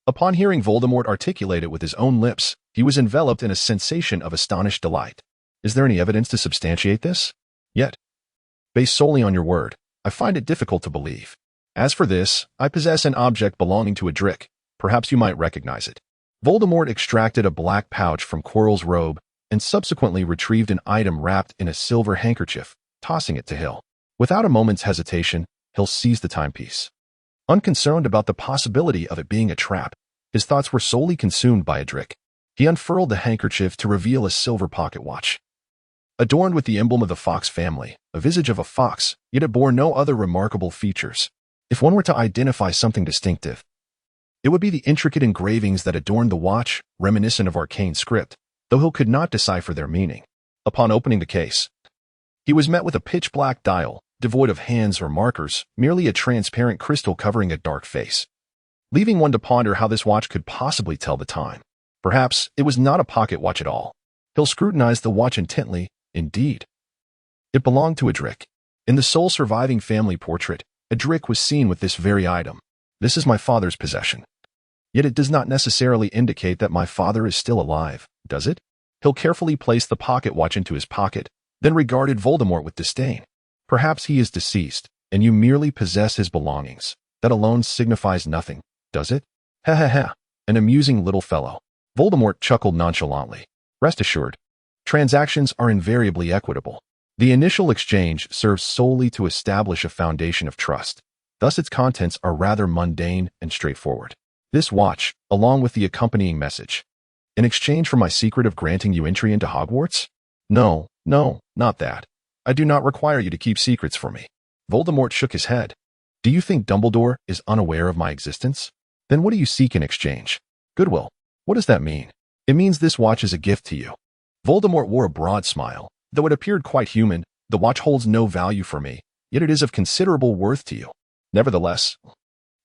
upon hearing Voldemort articulate it with his own lips, he was enveloped in a sensation of astonished delight. Is there any evidence to substantiate this? Yet, based solely on your word, I find it difficult to believe. As for this, I possess an object belonging to Adric. Perhaps you might recognize it. Voldemort extracted a black pouch from Quirrell's robe and subsequently retrieved an item wrapped in a silver handkerchief, tossing it to Hill. Without a moment's hesitation, Hill seized the timepiece. Unconcerned about the possibility of it being a trap, his thoughts were solely consumed by Adric. He unfurled the handkerchief to reveal a silver pocket watch. Adorned with the emblem of the Fox family, a visage of a fox, yet it bore no other remarkable features. If one were to identify something distinctive, it would be the intricate engravings that adorned the watch, reminiscent of arcane script, though Hill could not decipher their meaning. Upon opening the case, he was met with a pitch-black dial, devoid of hands or markers, merely a transparent crystal covering a dark face, leaving one to ponder how this watch could possibly tell the time. Perhaps it was not a pocket watch at all. Hill scrutinized the watch intently. Indeed, it belonged to Adric. In the sole surviving family portrait, Adric was seen with this very item. This is my father's possession. Yet it does not necessarily indicate that my father is still alive, does it? Hill carefully placed the pocket watch into his pocket, then regarded Voldemort with disdain. Perhaps he is deceased, and you merely possess his belongings. That alone signifies nothing, does it? Ha ha ha, an amusing little fellow. Voldemort chuckled nonchalantly. Rest assured, transactions are invariably equitable. The initial exchange serves solely to establish a foundation of trust. Thus its contents are rather mundane and straightforward. This watch, along with the accompanying message. In exchange for my secret of granting you entry into Hogwarts? No, not that. I do not require you to keep secrets for me. Voldemort shook his head. Do you think Dumbledore is unaware of my existence? Then what do you seek in exchange? Goodwill. What does that mean? It means this watch is a gift to you. Voldemort wore a broad smile. Though it appeared quite human, the watch holds no value for me, yet it is of considerable worth to you. Nevertheless,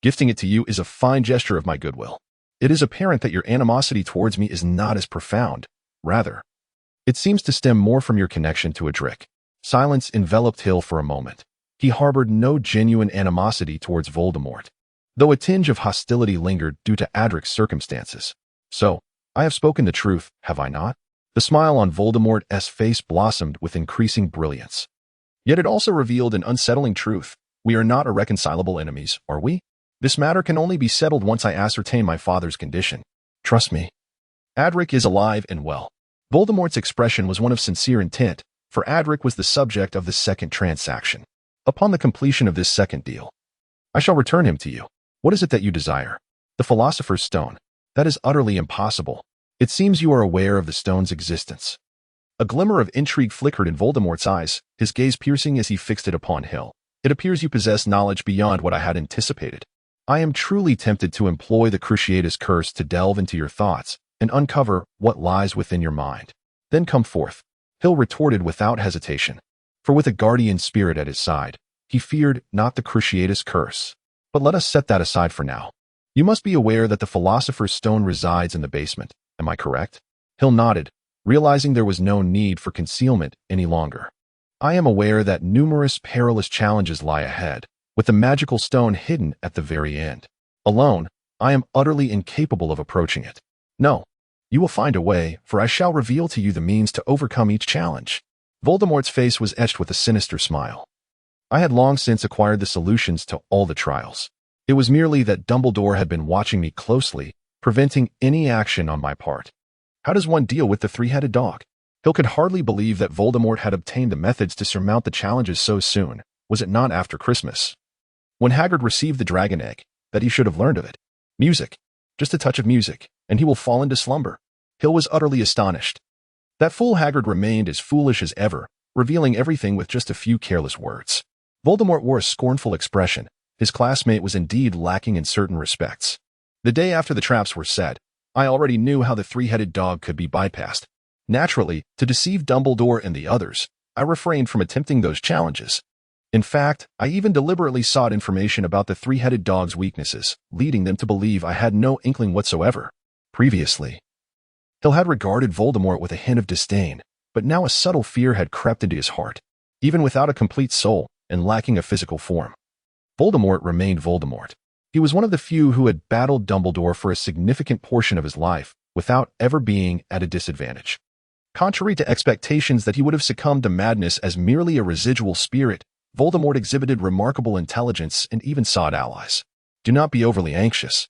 gifting it to you is a fine gesture of my goodwill. It is apparent that your animosity towards me is not as profound. Rather, it seems to stem more from your connection to Adric. Silence enveloped Hill for a moment. He harbored no genuine animosity towards Voldemort, though a tinge of hostility lingered due to Adric's circumstances. So, I have spoken the truth, have I not? The smile on Voldemort's face blossomed with increasing brilliance. Yet it also revealed an unsettling truth. We are not irreconcilable enemies, are we? This matter can only be settled once I ascertain my father's condition. Trust me. Adric is alive and well. Voldemort's expression was one of sincere intent, for Adric was the subject of the second transaction. Upon the completion of this second deal, I shall return him to you. What is it that you desire? The Philosopher's Stone. That is utterly impossible. It seems you are aware of the stone's existence. A glimmer of intrigue flickered in Voldemort's eyes, his gaze piercing as he fixed it upon Hill. It appears you possess knowledge beyond what I had anticipated. I am truly tempted to employ the Cruciatus Curse to delve into your thoughts and uncover what lies within your mind. Then come forth. Hill retorted without hesitation, for with a guardian spirit at his side, he feared not the Cruciatus Curse. But let us set that aside for now. You must be aware that the Philosopher's Stone resides in the basement. Am I correct? Hill nodded, realizing there was no need for concealment any longer. I am aware that numerous perilous challenges lie ahead, with the magical stone hidden at the very end. Alone, I am utterly incapable of approaching it. No, you will find a way, for I shall reveal to you the means to overcome each challenge. Voldemort's face was etched with a sinister smile. I had long since acquired the solutions to all the trials. It was merely that Dumbledore had been watching me closely, preventing any action on my part. How does one deal with the three-headed dog? Hill could hardly believe that Voldemort had obtained the methods to surmount the challenges so soon. Was it not after Christmas, when Hagrid received the dragon egg, that he should have learned of it? Music. Just a touch of music, and he will fall into slumber. Hill was utterly astonished. That fool Hagrid remained as foolish as ever, revealing everything with just a few careless words. Voldemort wore a scornful expression. His classmate was indeed lacking in certain respects. The day after the traps were set, I already knew how the three-headed dog could be bypassed. Naturally, to deceive Dumbledore and the others, I refrained from attempting those challenges. In fact, I even deliberately sought information about the three-headed dog's weaknesses, leading them to believe I had no inkling whatsoever. Previously, Hill had regarded Voldemort with a hint of disdain, but now a subtle fear had crept into his heart. Even without a complete soul and lacking a physical form, Voldemort remained Voldemort. He was one of the few who had battled Dumbledore for a significant portion of his life without ever being at a disadvantage. Contrary to expectations that he would have succumbed to madness as merely a residual spirit, Voldemort exhibited remarkable intelligence and even sought allies. Do not be overly anxious.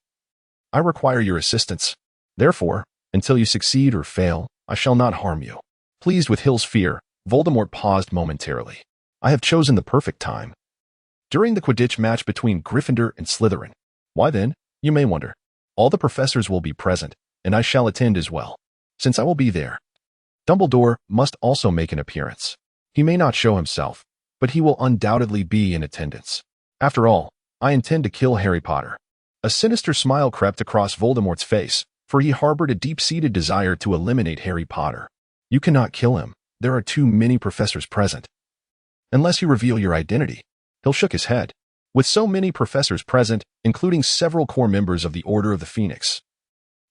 I require your assistance. Therefore, until you succeed or fail, I shall not harm you. Pleased with Hill's fear, Voldemort paused momentarily. I have chosen the perfect time. During the Quidditch match between Gryffindor and Slytherin. Why then, you may wonder. All the professors will be present, and I shall attend as well. Since I will be there, Dumbledore must also make an appearance. He may not show himself, but he will undoubtedly be in attendance. After all, I intend to kill Harry Potter. A sinister smile crept across Voldemort's face, for he harbored a deep-seated desire to eliminate Harry Potter. You cannot kill him. There are too many professors present. Unless you reveal your identity. Hill shook his head. With so many professors present, including several core members of the Order of the Phoenix,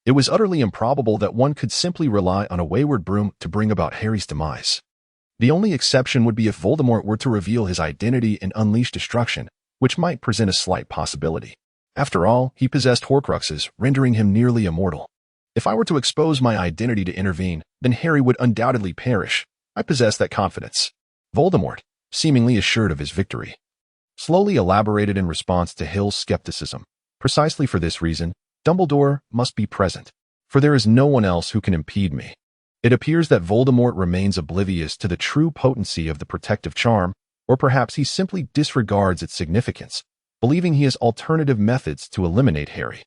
it was utterly improbable that one could simply rely on a wayward broom to bring about Harry's demise. The only exception would be if Voldemort were to reveal his identity and unleash destruction, which might present a slight possibility. After all, he possessed Horcruxes, rendering him nearly immortal. If I were to expose my identity to intervene, then Harry would undoubtedly perish. I possess that confidence. Voldemort, seemingly assured of his victory, slowly elaborated in response to Hill's skepticism. Precisely for this reason, Dumbledore must be present, for there is no one else who can impede me. It appears that Voldemort remains oblivious to the true potency of the protective charm, or perhaps he simply disregards its significance, believing he has alternative methods to eliminate Harry.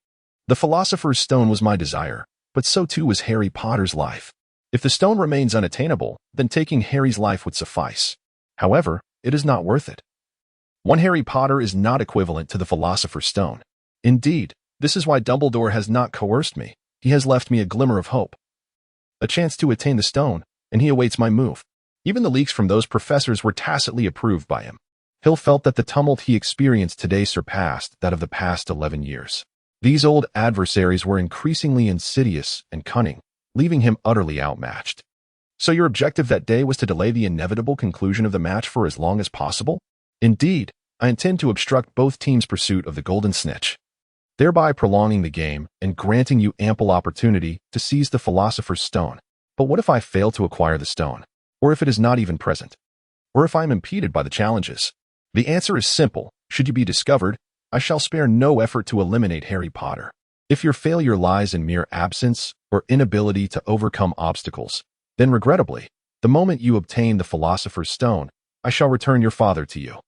The Philosopher's Stone was my desire, but so too was Harry Potter's life. If the stone remains unattainable, then taking Harry's life would suffice. However, it is not worth it. One Harry Potter is not equivalent to the Philosopher's Stone. Indeed, this is why Dumbledore has not coerced me. He has left me a glimmer of hope, a chance to attain the stone, and he awaits my move. Even the leaks from those professors were tacitly approved by him. Hill felt that the tumult he experienced today surpassed that of the past 11 years. These old adversaries were increasingly insidious and cunning, leaving him utterly outmatched. So your objective that day was to delay the inevitable conclusion of the match for as long as possible? Indeed, I intend to obstruct both teams' pursuit of the Golden Snitch, thereby prolonging the game and granting you ample opportunity to seize the Philosopher's Stone. But what if I fail to acquire the stone? Or if it is not even present? Or if I am impeded by the challenges? The answer is simple. Should you be discovered, I shall spare no effort to eliminate Harry Potter. If your failure lies in mere absence or inability to overcome obstacles, then regrettably, the moment you obtain the Philosopher's Stone, I shall return your father to you.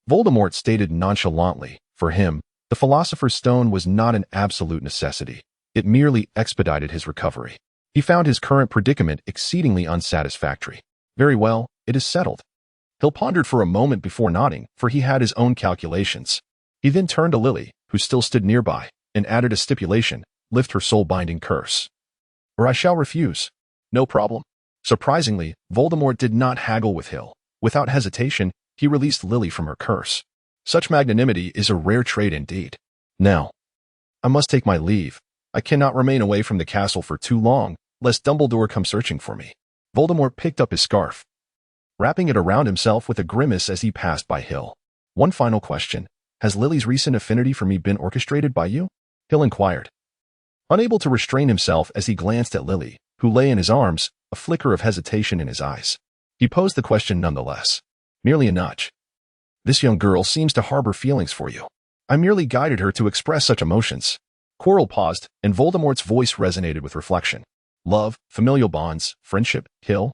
Voldemort stated nonchalantly. For him, the Philosopher's Stone was not an absolute necessity. It merely expedited his recovery. He found his current predicament exceedingly unsatisfactory. Very well, it is settled. Hill pondered for a moment before nodding, for he had his own calculations. He then turned to Lily, who still stood nearby, and added a stipulation: lift her soul-binding curse, or I shall refuse. No problem. Surprisingly, Voldemort did not haggle with Hill. Without hesitation, he released Lily from her curse. Such magnanimity is a rare trait indeed. Now, I must take my leave. I cannot remain away from the castle for too long, lest Dumbledore come searching for me. Voldemort picked up his scarf, wrapping it around himself with a grimace as he passed by Hill. One final question. Has Lily's recent affinity for me been orchestrated by you? Hill inquired, unable to restrain himself as he glanced at Lily, who lay in his arms, a flicker of hesitation in his eyes. He posed the question nonetheless. Merely a nudge. This young girl seems to harbor feelings for you. I merely guided her to express such emotions. Quirrell paused, and Voldemort's voice resonated with reflection. Love, familial bonds, friendship, Hill.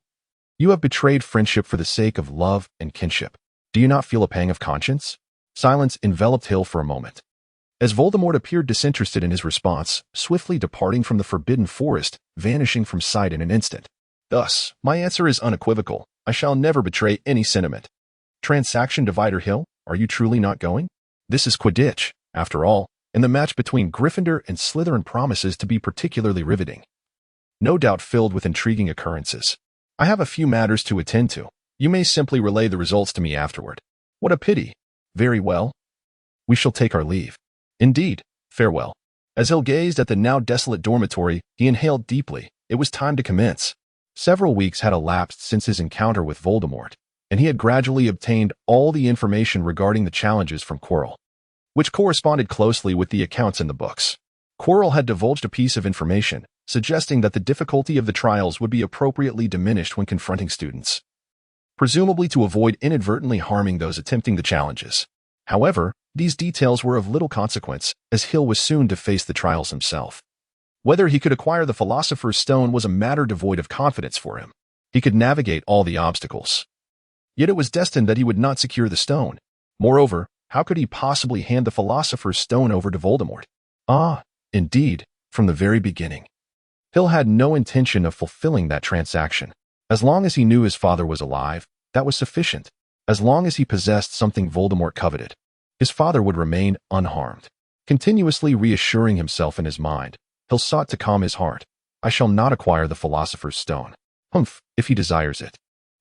You have betrayed friendship for the sake of love and kinship. Do you not feel a pang of conscience? Silence enveloped Hill for a moment, as Voldemort appeared disinterested in his response, swiftly departing from the forbidden forest, vanishing from sight in an instant. Thus, my answer is unequivocal. I shall never betray any sentiment. Transaction divider Hill, are you truly not going? This is Quidditch, after all, and the match between Gryffindor and Slytherin promises to be particularly riveting. No doubt filled with intriguing occurrences. I have a few matters to attend to. You may simply relay the results to me afterward. What a pity. Very well. We shall take our leave. Indeed, farewell. As Hill gazed at the now desolate dormitory, he inhaled deeply. It was time to commence. Several weeks had elapsed since his encounter with Voldemort, and he had gradually obtained all the information regarding the challenges from Quirrell, which corresponded closely with the accounts in the books. Quirrell had divulged a piece of information, suggesting that the difficulty of the trials would be appropriately diminished when confronting students, presumably to avoid inadvertently harming those attempting the challenges. However, these details were of little consequence, as Hill was soon to face the trials himself. Whether he could acquire the Philosopher's Stone was a matter devoid of confidence for him. He could navigate all the obstacles. Yet it was destined that he would not secure the stone. Moreover, how could he possibly hand the Philosopher's Stone over to Voldemort? Indeed, from the very beginning. Hill had no intention of fulfilling that transaction. As long as he knew his father was alive, that was sufficient. As long as he possessed something Voldemort coveted, his father would remain unharmed. Continuously reassuring himself in his mind, Hill sought to calm his heart. I shall not acquire the Philosopher's Stone. If he desires it,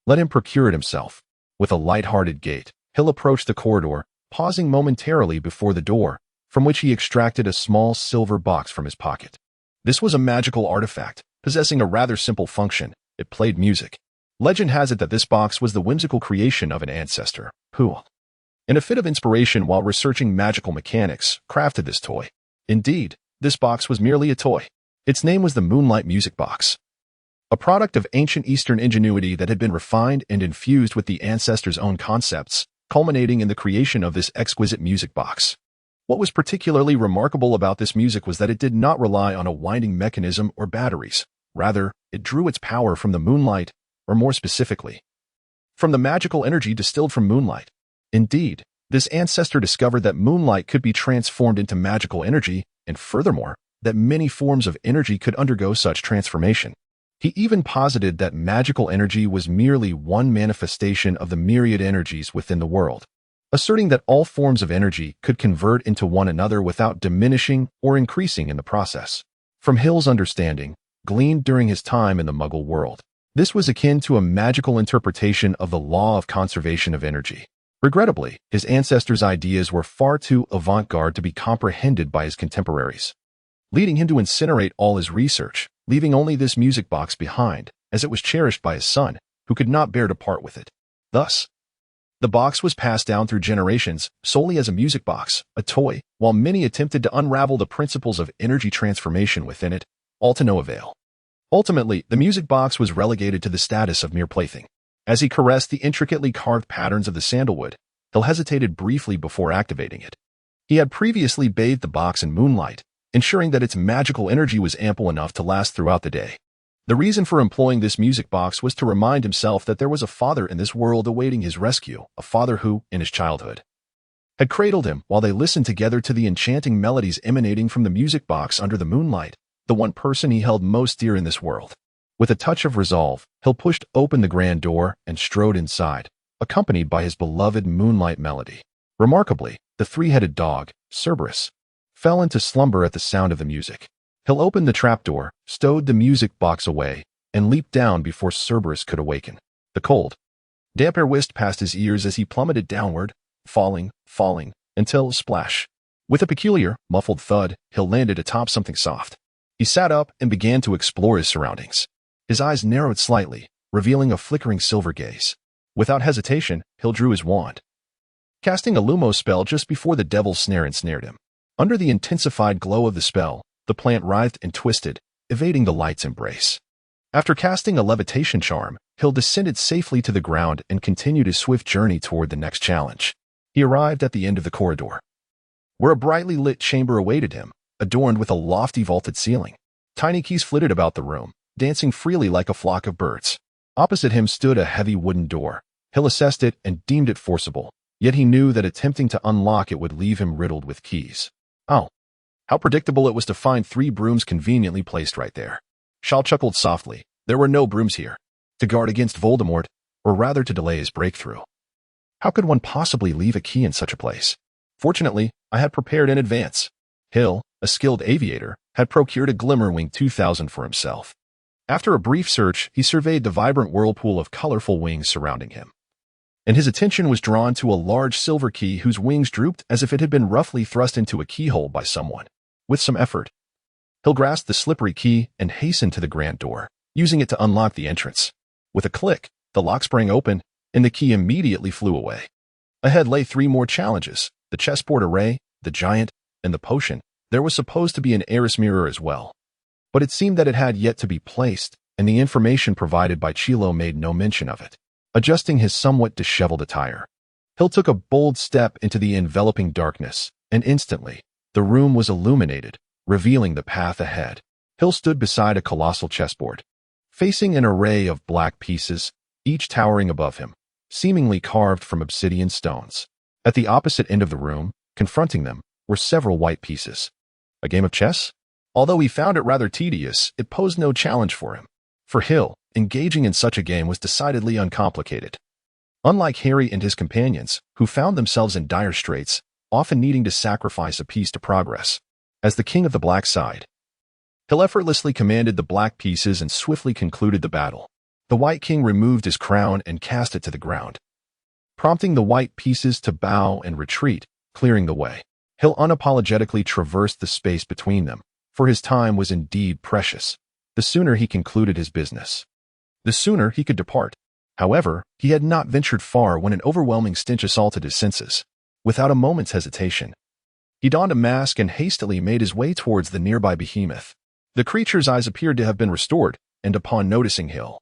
let him procure it himself. With a light-hearted gait, Hill approached the corridor, pausing momentarily before the door, from which he extracted a small silver box from his pocket. This was a magical artifact, possessing a rather simple function. It played music. Legend has it that this box was the whimsical creation of an ancestor, who, in a fit of inspiration while researching magical mechanics, crafted this toy. Indeed, this box was merely a toy. Its name was the Moonlight Music Box, a product of ancient Eastern ingenuity that had been refined and infused with the ancestors' own concepts, culminating in the creation of this exquisite music box. What was particularly remarkable about this music was that it did not rely on a winding mechanism or batteries. Rather, it drew its power from the moonlight, or more specifically, from the magical energy distilled from moonlight. Indeed, this ancestor discovered that moonlight could be transformed into magical energy, and furthermore, that many forms of energy could undergo such transformation. He even posited that magical energy was merely one manifestation of the myriad energies within the world, asserting that all forms of energy could convert into one another without diminishing or increasing in the process. From Hill's understanding, gleaned during his time in the Muggle world, this was akin to a magical interpretation of the law of conservation of energy. Regrettably, his ancestors' ideas were far too avant-garde to be comprehended by his contemporaries, leading him to incinerate all his research, leaving only this music box behind, as it was cherished by his son, who could not bear to part with it. Thus, the box was passed down through generations solely as a music box, a toy, while many attempted to unravel the principles of energy transformation within it, all to no avail. Ultimately, the music box was relegated to the status of mere plaything. As he caressed the intricately carved patterns of the sandalwood, Hill hesitated briefly before activating it. He had previously bathed the box in moonlight, ensuring that its magical energy was ample enough to last throughout the day. The reason for employing this music box was to remind himself that there was a father in this world awaiting his rescue, a father who, in his childhood, had cradled him while they listened together to the enchanting melodies emanating from the music box under the moonlight, the one person he held most dear in this world. With a touch of resolve, Hill pushed open the grand door and strode inside, accompanied by his beloved moonlight melody. Remarkably, the three-headed dog, Cerberus, fell into slumber at the sound of the music. Hill opened the trapdoor, stowed the music box away, and leaped down before Cerberus could awaken. The cold, damp air whisked past his ears as he plummeted downward, falling, until, splash. With a peculiar, muffled thud, Hill landed atop something soft. He sat up and began to explore his surroundings. His eyes narrowed slightly, revealing a flickering silver gaze. Without hesitation, Hill drew his wand, casting a Lumos spell just before the devil's snare ensnared him. Under the intensified glow of the spell, the plant writhed and twisted, evading the light's embrace. After casting a levitation charm, Hill descended safely to the ground and continued his swift journey toward the next challenge. He arrived at the end of the corridor, where a brightly lit chamber awaited him, adorned with a lofty vaulted ceiling. Tiny keys flitted about the room, dancing freely like a flock of birds. Opposite him stood a heavy wooden door. Hill assessed it and deemed it forcible, yet he knew that attempting to unlock it would leave him riddled with keys. Oh, how predictable it was to find 3 brooms conveniently placed right there. Shaw chuckled softly. There were no brooms here. To guard against Voldemort, or rather to delay his breakthrough. How could one possibly leave a key in such a place? Fortunately, I had prepared in advance. Hill, a skilled aviator, had procured a Glimmerwing 2000 for himself. After a brief search, he surveyed the vibrant whirlpool of colorful wings surrounding him, and his attention was drawn to a large silver key whose wings drooped as if it had been roughly thrust into a keyhole by someone. With some effort, Hill grasped the slippery key and hastened to the grand door, using it to unlock the entrance. With a click, the lock sprang open, and the key immediately flew away. Ahead lay 3 more challenges: the chessboard array, the giant, and the potion. There was supposed to be an Eris mirror as well, but it seemed that it had yet to be placed, and the information provided by Chilo made no mention of it. Adjusting his somewhat disheveled attire, Hill took a bold step into the enveloping darkness, and instantly, the room was illuminated, revealing the path ahead. Hill stood beside a colossal chessboard, facing an array of black pieces, each towering above him, seemingly carved from obsidian stones. At the opposite end of the room, confronting them, were several white pieces. A game of chess? Although he found it rather tedious, it posed no challenge for him. For Hill, engaging in such a game was decidedly uncomplicated. Unlike Harry and his companions, who found themselves in dire straits, often needing to sacrifice a piece to progress. As the king of the black side, Hill effortlessly commanded the black pieces and swiftly concluded the battle. The white king removed his crown and cast it to the ground, prompting the white pieces to bow and retreat, clearing the way. Hill unapologetically traversed the space between them, for his time was indeed precious. The sooner he concluded his business, the sooner he could depart. However, he had not ventured far when an overwhelming stench assaulted his senses. Without a moment's hesitation, he donned a mask and hastily made his way towards the nearby behemoth. The creature's eyes appeared to have been restored, and upon noticing Hill,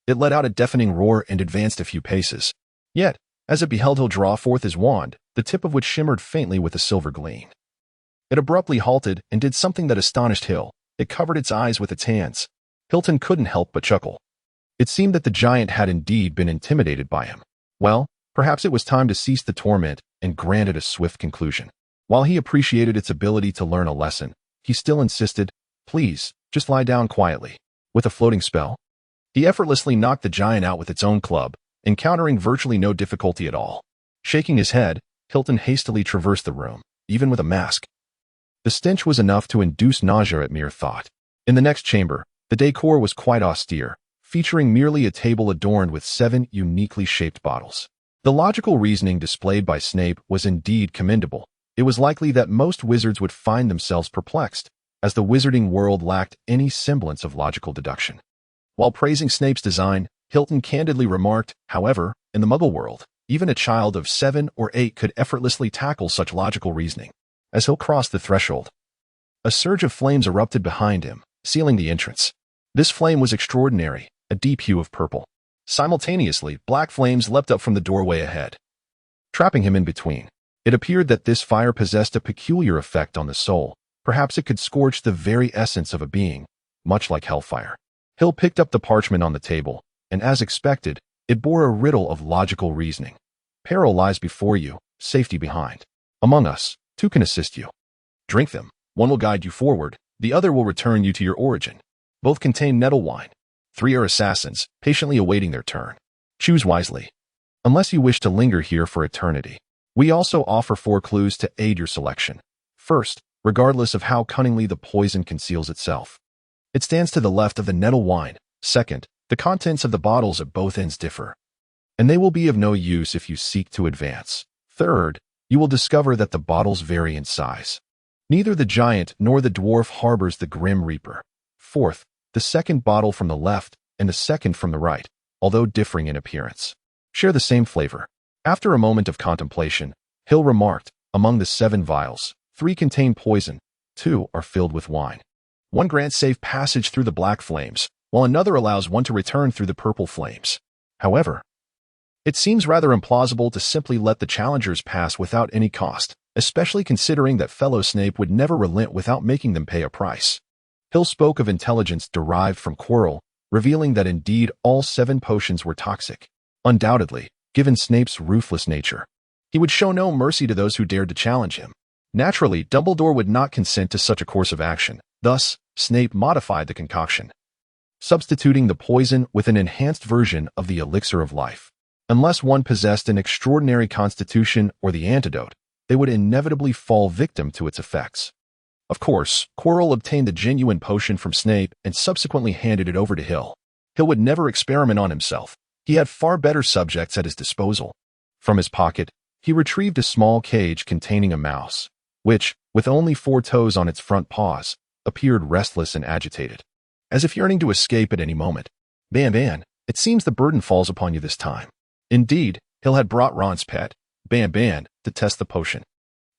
it let out a deafening roar and advanced a few paces. Yet, as it beheld Hill draw forth his wand, the tip of which shimmered faintly with a silver gleam, it abruptly halted and did something that astonished Hill. It covered its eyes with its hands. Hilton couldn't help but chuckle. It seemed that the giant had indeed been intimidated by him. Well, perhaps it was time to cease the torment and grant it a swift conclusion. While he appreciated its ability to learn a lesson, he still insisted, "Please, just lie down quietly." With a floating spell, he effortlessly knocked the giant out with its own club, encountering virtually no difficulty at all. Shaking his head, Hilton hastily traversed the room, even with a mask. The stench was enough to induce nausea at mere thought. In the next chamber, the decor was quite austere, featuring merely a table adorned with 7 uniquely shaped bottles. The logical reasoning displayed by Snape was indeed commendable. It was likely that most wizards would find themselves perplexed, as the wizarding world lacked any semblance of logical deduction. While praising Snape's design, Hilton candidly remarked, however, in the Muggle world, even a child of 7 or 8 could effortlessly tackle such logical reasoning. As Hill crossed the threshold, a surge of flames erupted behind him, sealing the entrance. This flame was extraordinary, a deep hue of purple. Simultaneously, black flames leapt up from the doorway ahead, trapping him in between. It appeared that this fire possessed a peculiar effect on the soul. Perhaps it could scorch the very essence of a being, much like hellfire. Hill picked up the parchment on the table, and as expected, it bore a riddle of logical reasoning. Peril lies before you, safety behind. Among us, 2 can assist you. Drink them. One will guide you forward, the other will return you to your origin. Both contain nettle wine. 3 are assassins, patiently awaiting their turn. Choose wisely, unless you wish to linger here for eternity. We also offer 4 clues to aid your selection. First, regardless of how cunningly the poison conceals itself, it stands to the left of the nettle wine. Second, the contents of the bottles at both ends differ, and they will be of no use if you seek to advance. Third, you will discover that the bottles vary in size. Neither the giant nor the dwarf harbors the Grim Reaper. Fourth, the second bottle from the left and the second from the right, although differing in appearance, share the same flavor. After a moment of contemplation, Hill remarked, among the 7 vials, 3 contain poison, 2 are filled with wine. One grants safe passage through the black flames, while another allows one to return through the purple flames. However, it seems rather implausible to simply let the challengers pass without any cost, especially considering that fellow Snape would never relent without making them pay a price. Hill spoke of intelligence derived from Quirrell, revealing that indeed all 7 potions were toxic. Undoubtedly, given Snape's ruthless nature, he would show no mercy to those who dared to challenge him. Naturally, Dumbledore would not consent to such a course of action. Thus, Snape modified the concoction. substituting the poison with an enhanced version of the elixir of life. Unless one possessed an extraordinary constitution or the antidote, they would inevitably fall victim to its effects. Of course, Quirrell obtained the genuine potion from Snape and subsequently handed it over to Hill. Hill would never experiment on himself. He had far better subjects at his disposal. From his pocket, he retrieved a small cage containing a mouse, which, with only 4 toes on its front paws, appeared restless and agitated, as if yearning to escape at any moment. Ban, it seems the burden falls upon you this time. Indeed, Hill had brought Ron's pet, Ban, to test the potion.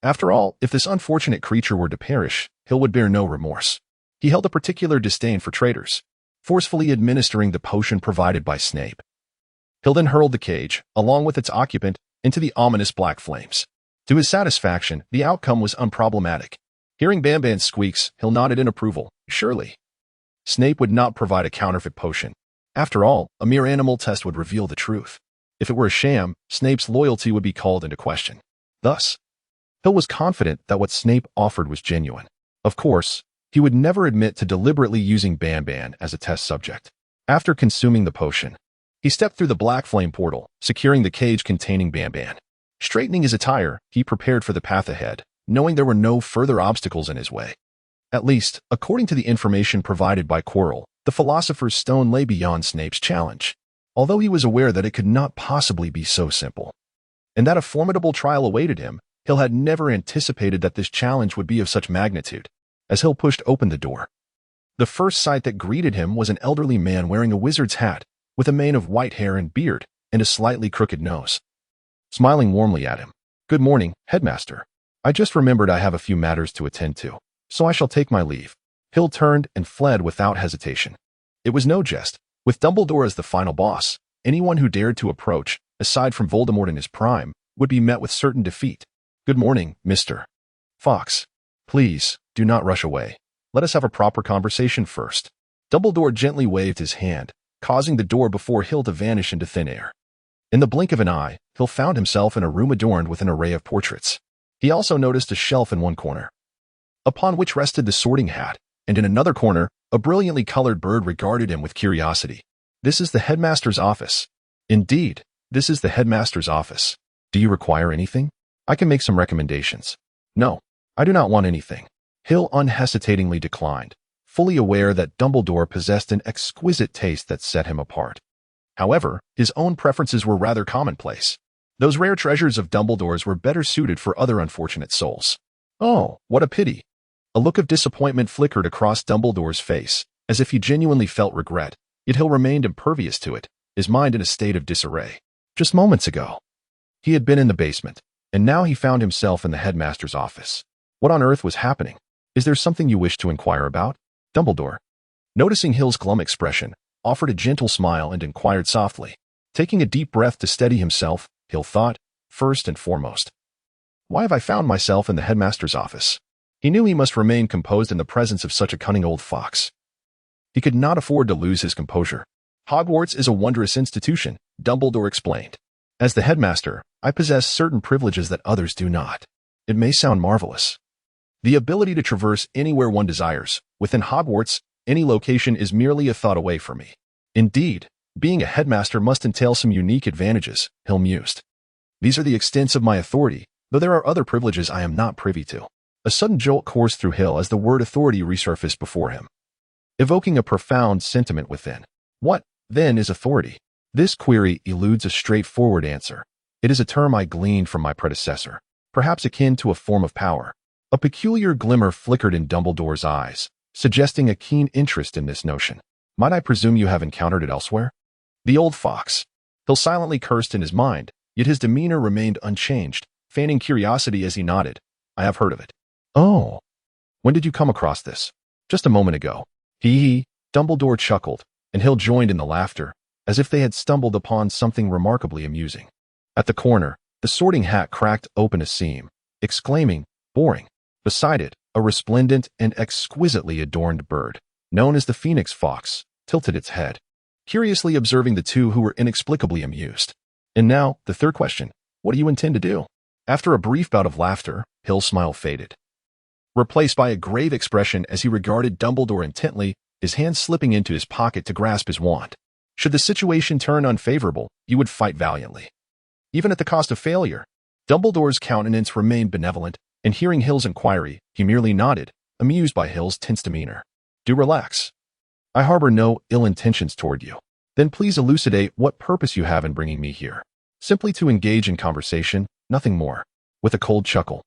After all, if this unfortunate creature were to perish, Hill would bear no remorse. He held a particular disdain for traitors, forcefully administering the potion provided by Snape. Hill then hurled the cage, along with its occupant, into the ominous black flames. To his satisfaction, the outcome was unproblematic. Hearing Ban's squeaks, Hill nodded in approval. Surely. Snape would not provide a counterfeit potion. After all, a mere animal test would reveal the truth. If it were a sham, Snape's loyalty would be called into question. Thus, Hill was confident that what Snape offered was genuine. Of course, he would never admit to deliberately using Ban as a test subject. After consuming the potion, he stepped through the black flame portal, securing the cage containing Ban. Straightening his attire, he prepared for the path ahead, knowing there were no further obstacles in his way. At least, according to the information provided by Quirrell, the Philosopher's Stone lay beyond Snape's challenge, although he was aware that it could not possibly be so simple. And that a formidable trial awaited him, Hill had never anticipated that this challenge would be of such magnitude. As Hill pushed open the door, the first sight that greeted him was an elderly man wearing a wizard's hat, with a mane of white hair and beard, and a slightly crooked nose. Smiling warmly at him, "Good morning, Headmaster. I just remembered I have a few matters to attend to, so I shall take my leave." Hill turned and fled without hesitation. It was no jest. With Dumbledore as the final boss, anyone who dared to approach, aside from Voldemort in his prime, would be met with certain defeat. "Good morning, Mr. Fox. Please, do not rush away. Let us have a proper conversation first." Dumbledore gently waved his hand, causing the door before Hill to vanish into thin air. In the blink of an eye, Hill found himself in a room adorned with an array of portraits. He also noticed a shelf in one corner, upon which rested the Sorting Hat, and in another corner, a brilliantly colored bird regarded him with curiosity. "This is the Headmaster's office." "Indeed, this is the Headmaster's office. Do you require anything? I can make some recommendations." "No, I do not want anything." Hill unhesitatingly declined, fully aware that Dumbledore possessed an exquisite taste that set him apart. However, his own preferences were rather commonplace. Those rare treasures of Dumbledore's were better suited for other unfortunate souls. "Oh, what a pity." A look of disappointment flickered across Dumbledore's face, as if he genuinely felt regret, yet Hill remained impervious to it, his mind in a state of disarray. Just moments ago, he had been in the basement, and now he found himself in the Headmaster's office. What on earth was happening? "Is there something you wish to inquire about?" Dumbledore, noticing Hill's glum expression, offered a gentle smile and inquired softly. Taking a deep breath to steady himself, Hill thought, first and foremost, "Why have I found myself in the Headmaster's office?" He knew he must remain composed in the presence of such a cunning old fox. He could not afford to lose his composure. "Hogwarts is a wondrous institution," Dumbledore explained. "As the Headmaster, I possess certain privileges that others do not. It may sound marvelous. The ability to traverse anywhere one desires. Within Hogwarts, any location is merely a thought away for me. Indeed, being a Headmaster must entail some unique advantages," Hill mused. "These are the extents of my authority, though there are other privileges I am not privy to." A sudden jolt coursed through Hill as the word authority resurfaced before him, evoking a profound sentiment within. What, then, is authority? This query eludes a straightforward answer. It is a term I gleaned from my predecessor, perhaps akin to a form of power. A peculiar glimmer flickered in Dumbledore's eyes, suggesting a keen interest in this notion. "Might I presume you have encountered it elsewhere?" The old fox. Hill silently cursed in his mind, yet his demeanor remained unchanged, feigning curiosity as he nodded. "I have heard of it." "Oh. When did you come across this?" "Just a moment ago." He. Dumbledore chuckled, and Hill joined in the laughter, as if they had stumbled upon something remarkably amusing. At the corner, the Sorting Hat cracked open a seam, exclaiming, "Boring." Beside it, a resplendent and exquisitely adorned bird, known as the Phoenix Fox, tilted its head, curiously observing the two who were inexplicably amused. "And now, the third question. What do you intend to do?" After a brief bout of laughter, Hill's smile faded, replaced by a grave expression as he regarded Dumbledore intently. his hand slipping into his pocket to grasp his wand. Should the situation turn unfavorable, he would fight valiantly. Even at the cost of failure. Dumbledore's countenance remained benevolent, and hearing Hill's inquiry, he merely nodded, amused by Hill's tense demeanor. Do relax. I harbor no ill intentions toward you. Then please elucidate what purpose you have in bringing me here. Simply to engage in conversation, nothing more. With a cold chuckle,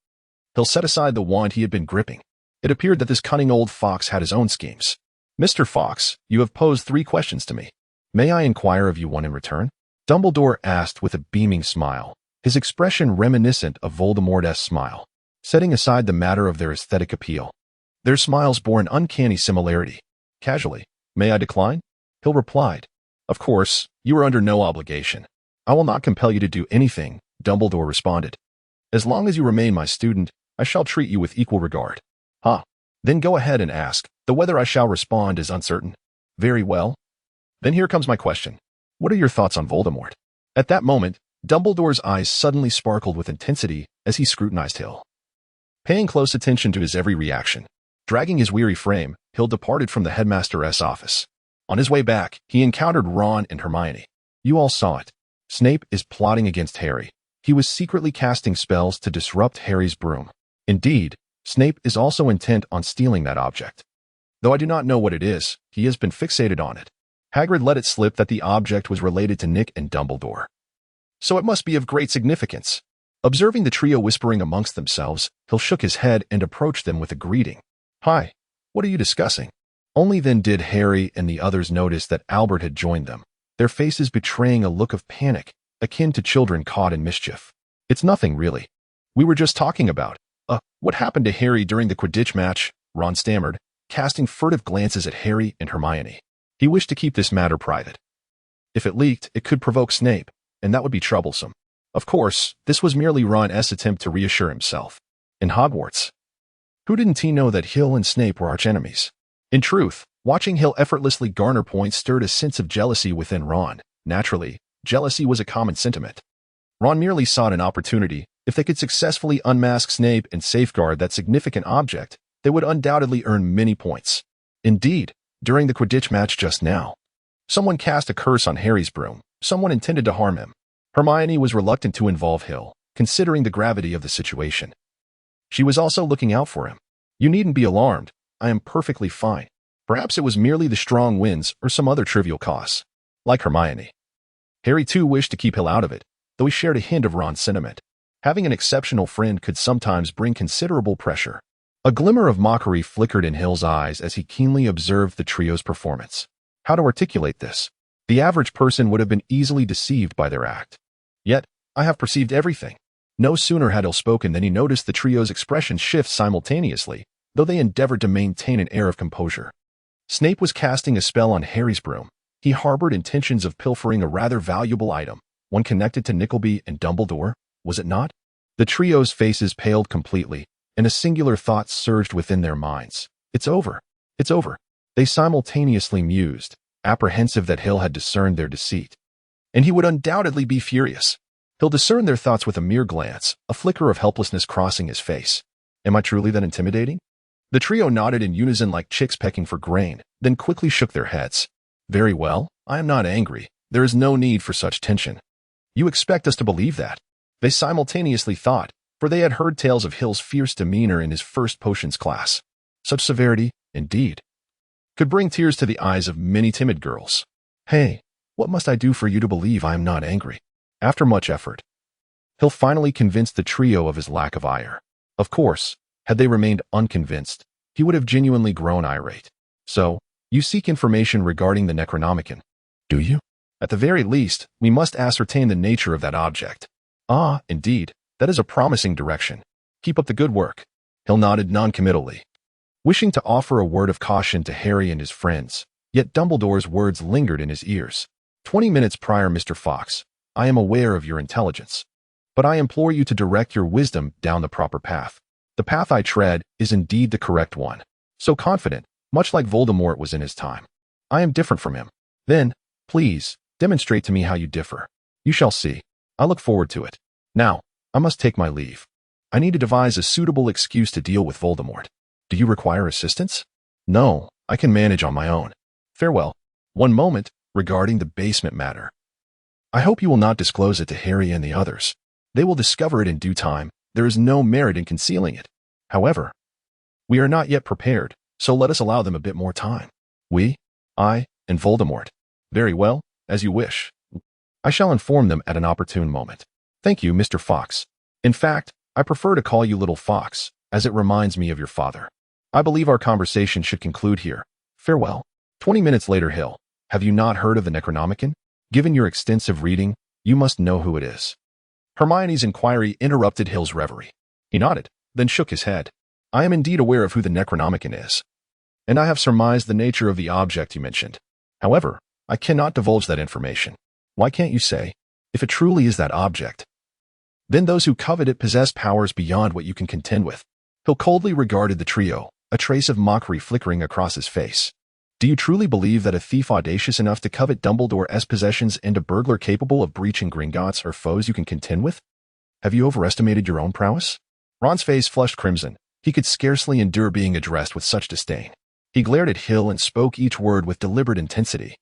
Hill set aside the wand he had been gripping. It appeared that this cunning old fox had his own schemes. Mr. Fox, you have posed 3 questions to me. May I inquire of you one in return? Dumbledore asked with a beaming smile, his expression reminiscent of Voldemort's smile, setting aside the matter of their aesthetic appeal. Their smiles bore an uncanny similarity. Casually, may I decline? Hill replied, Of course, you are under no obligation. I will not compel you to do anything, Dumbledore responded. As long as you remain my student, I shall treat you with equal regard. Then go ahead and ask, though whether I shall respond is uncertain. Very well. Then here comes my question. What are your thoughts on Voldemort? At that moment, Dumbledore's eyes suddenly sparkled with intensity as he scrutinized Hill. Paying close attention to his every reaction, dragging his weary frame, Hill departed from the headmaster's office. On his way back, he encountered Ron and Hermione. You all saw it. Snape is plotting against Harry. He was secretly casting spells to disrupt Harry's broom. Indeed, Snape is also intent on stealing that object. Though I do not know what it is, he has been fixated on it. Hagrid let it slip that the object was related to Nick and Dumbledore. So it must be of great significance. Observing the trio whispering amongst themselves, Hill shook his head and approached them with a greeting. Hi, what are you discussing? Only then did Harry and the others notice that Albert had joined them, their faces betraying a look of panic, akin to children caught in mischief. It's nothing, really. We were just talking about, what happened to Harry during the Quidditch match, Ron stammered, casting furtive glances at Harry and Hermione. He wished to keep this matter private. If it leaked, it could provoke Snape, and that would be troublesome. Of course, this was merely Ron's attempt to reassure himself. In Hogwarts, who didn't he know that Hill and Snape were archenemies? In truth, watching Hill effortlessly garner points stirred a sense of jealousy within Ron. Naturally, jealousy was a common sentiment. Ron merely sought an opportunity. If they could successfully unmask Snape and safeguard that significant object, they would undoubtedly earn many points. Indeed, during the Quidditch match just now, someone cast a curse on Harry's broom. Someone intended to harm him. Hermione was reluctant to involve Hill, considering the gravity of the situation. She was also looking out for him. You needn't be alarmed. I am perfectly fine. Perhaps it was merely the strong winds or some other trivial cause. Like Hermione. Harry too wished to keep Hill out of it, though he shared a hint of Ron's sentiment. Having an exceptional friend could sometimes bring considerable pressure. A glimmer of mockery flickered in Hill's eyes as he keenly observed the trio's performance. How to articulate this? The average person would have been easily deceived by their act. Yet, I have perceived everything. No sooner had Hill spoken than he noticed the trio's expressions shift simultaneously, though they endeavored to maintain an air of composure. Snape was casting a spell on Harry's broom. He harbored intentions of pilfering a rather valuable item, one connected to Nickleby and Dumbledore, was it not? The trio's faces paled completely, and a singular thought surged within their minds. It's over. It's over. They simultaneously mused, apprehensive that Hill had discerned their deceit. And he would undoubtedly be furious. Hill discerned their thoughts with a mere glance, a flicker of helplessness crossing his face. Am I truly that intimidating? The trio nodded in unison like chicks pecking for grain, then quickly shook their heads. Very well, I am not angry. There is no need for such tension. You expect us to believe that? They simultaneously thought, for they had heard tales of Hill's fierce demeanor in his first potions class. Such severity, indeed, could bring tears to the eyes of many timid girls. Hey, what must I do for you to believe I am not angry? After much effort, Hill finally convinced the trio of his lack of ire. Of course, had they remained unconvinced, he would have genuinely grown irate. So, you seek information regarding the Necronomicon, do you? At the very least, we must ascertain the nature of that object. Ah, indeed, that is a promising direction. Keep up the good work. Hill nodded noncommittally, wishing to offer a word of caution to Harry and his friends, yet Dumbledore's words lingered in his ears. 20 minutes prior, Mr. Fox, I am aware of your intelligence, but I implore you to direct your wisdom down the proper path. The path I tread is indeed the correct one. So confident, much like Voldemort was in his time. I am different from him. Then, please, demonstrate to me how you differ. You shall see. I look forward to it. Now, I must take my leave. I need to devise a suitable excuse to deal with Voldemort. Do you require assistance? No, I can manage on my own. Farewell. One moment regarding the basement matter. I hope you will not disclose it to Harry and the others. They will discover it in due time. There is no merit in concealing it. However, we are not yet prepared, so let us allow them a bit more time. We, I, and Voldemort. Very well, as you wish. I shall inform them at an opportune moment. Thank you, Mr. Fox. In fact, I prefer to call you Little Fox, as it reminds me of your father. I believe our conversation should conclude here. Farewell. 20 minutes later, Hill. Have you not heard of the Necronomicon? Given your extensive reading, you must know who it is. Hermione's inquiry interrupted Hill's reverie. He nodded, then shook his head. I am indeed aware of who the Necronomicon is, and I have surmised the nature of the object you mentioned. However, I cannot divulge that information. Why can't you say, if it truly is that object? Then those who covet it possess powers beyond what you can contend with. Hill coldly regarded the trio, a trace of mockery flickering across his face. Do you truly believe that a thief audacious enough to covet Dumbledore's possessions and a burglar capable of breaching Gringotts are foes you can contend with? Have you overestimated your own prowess? Ron's face flushed crimson. He could scarcely endure being addressed with such disdain. He glared at Hill and spoke each word with deliberate intensity.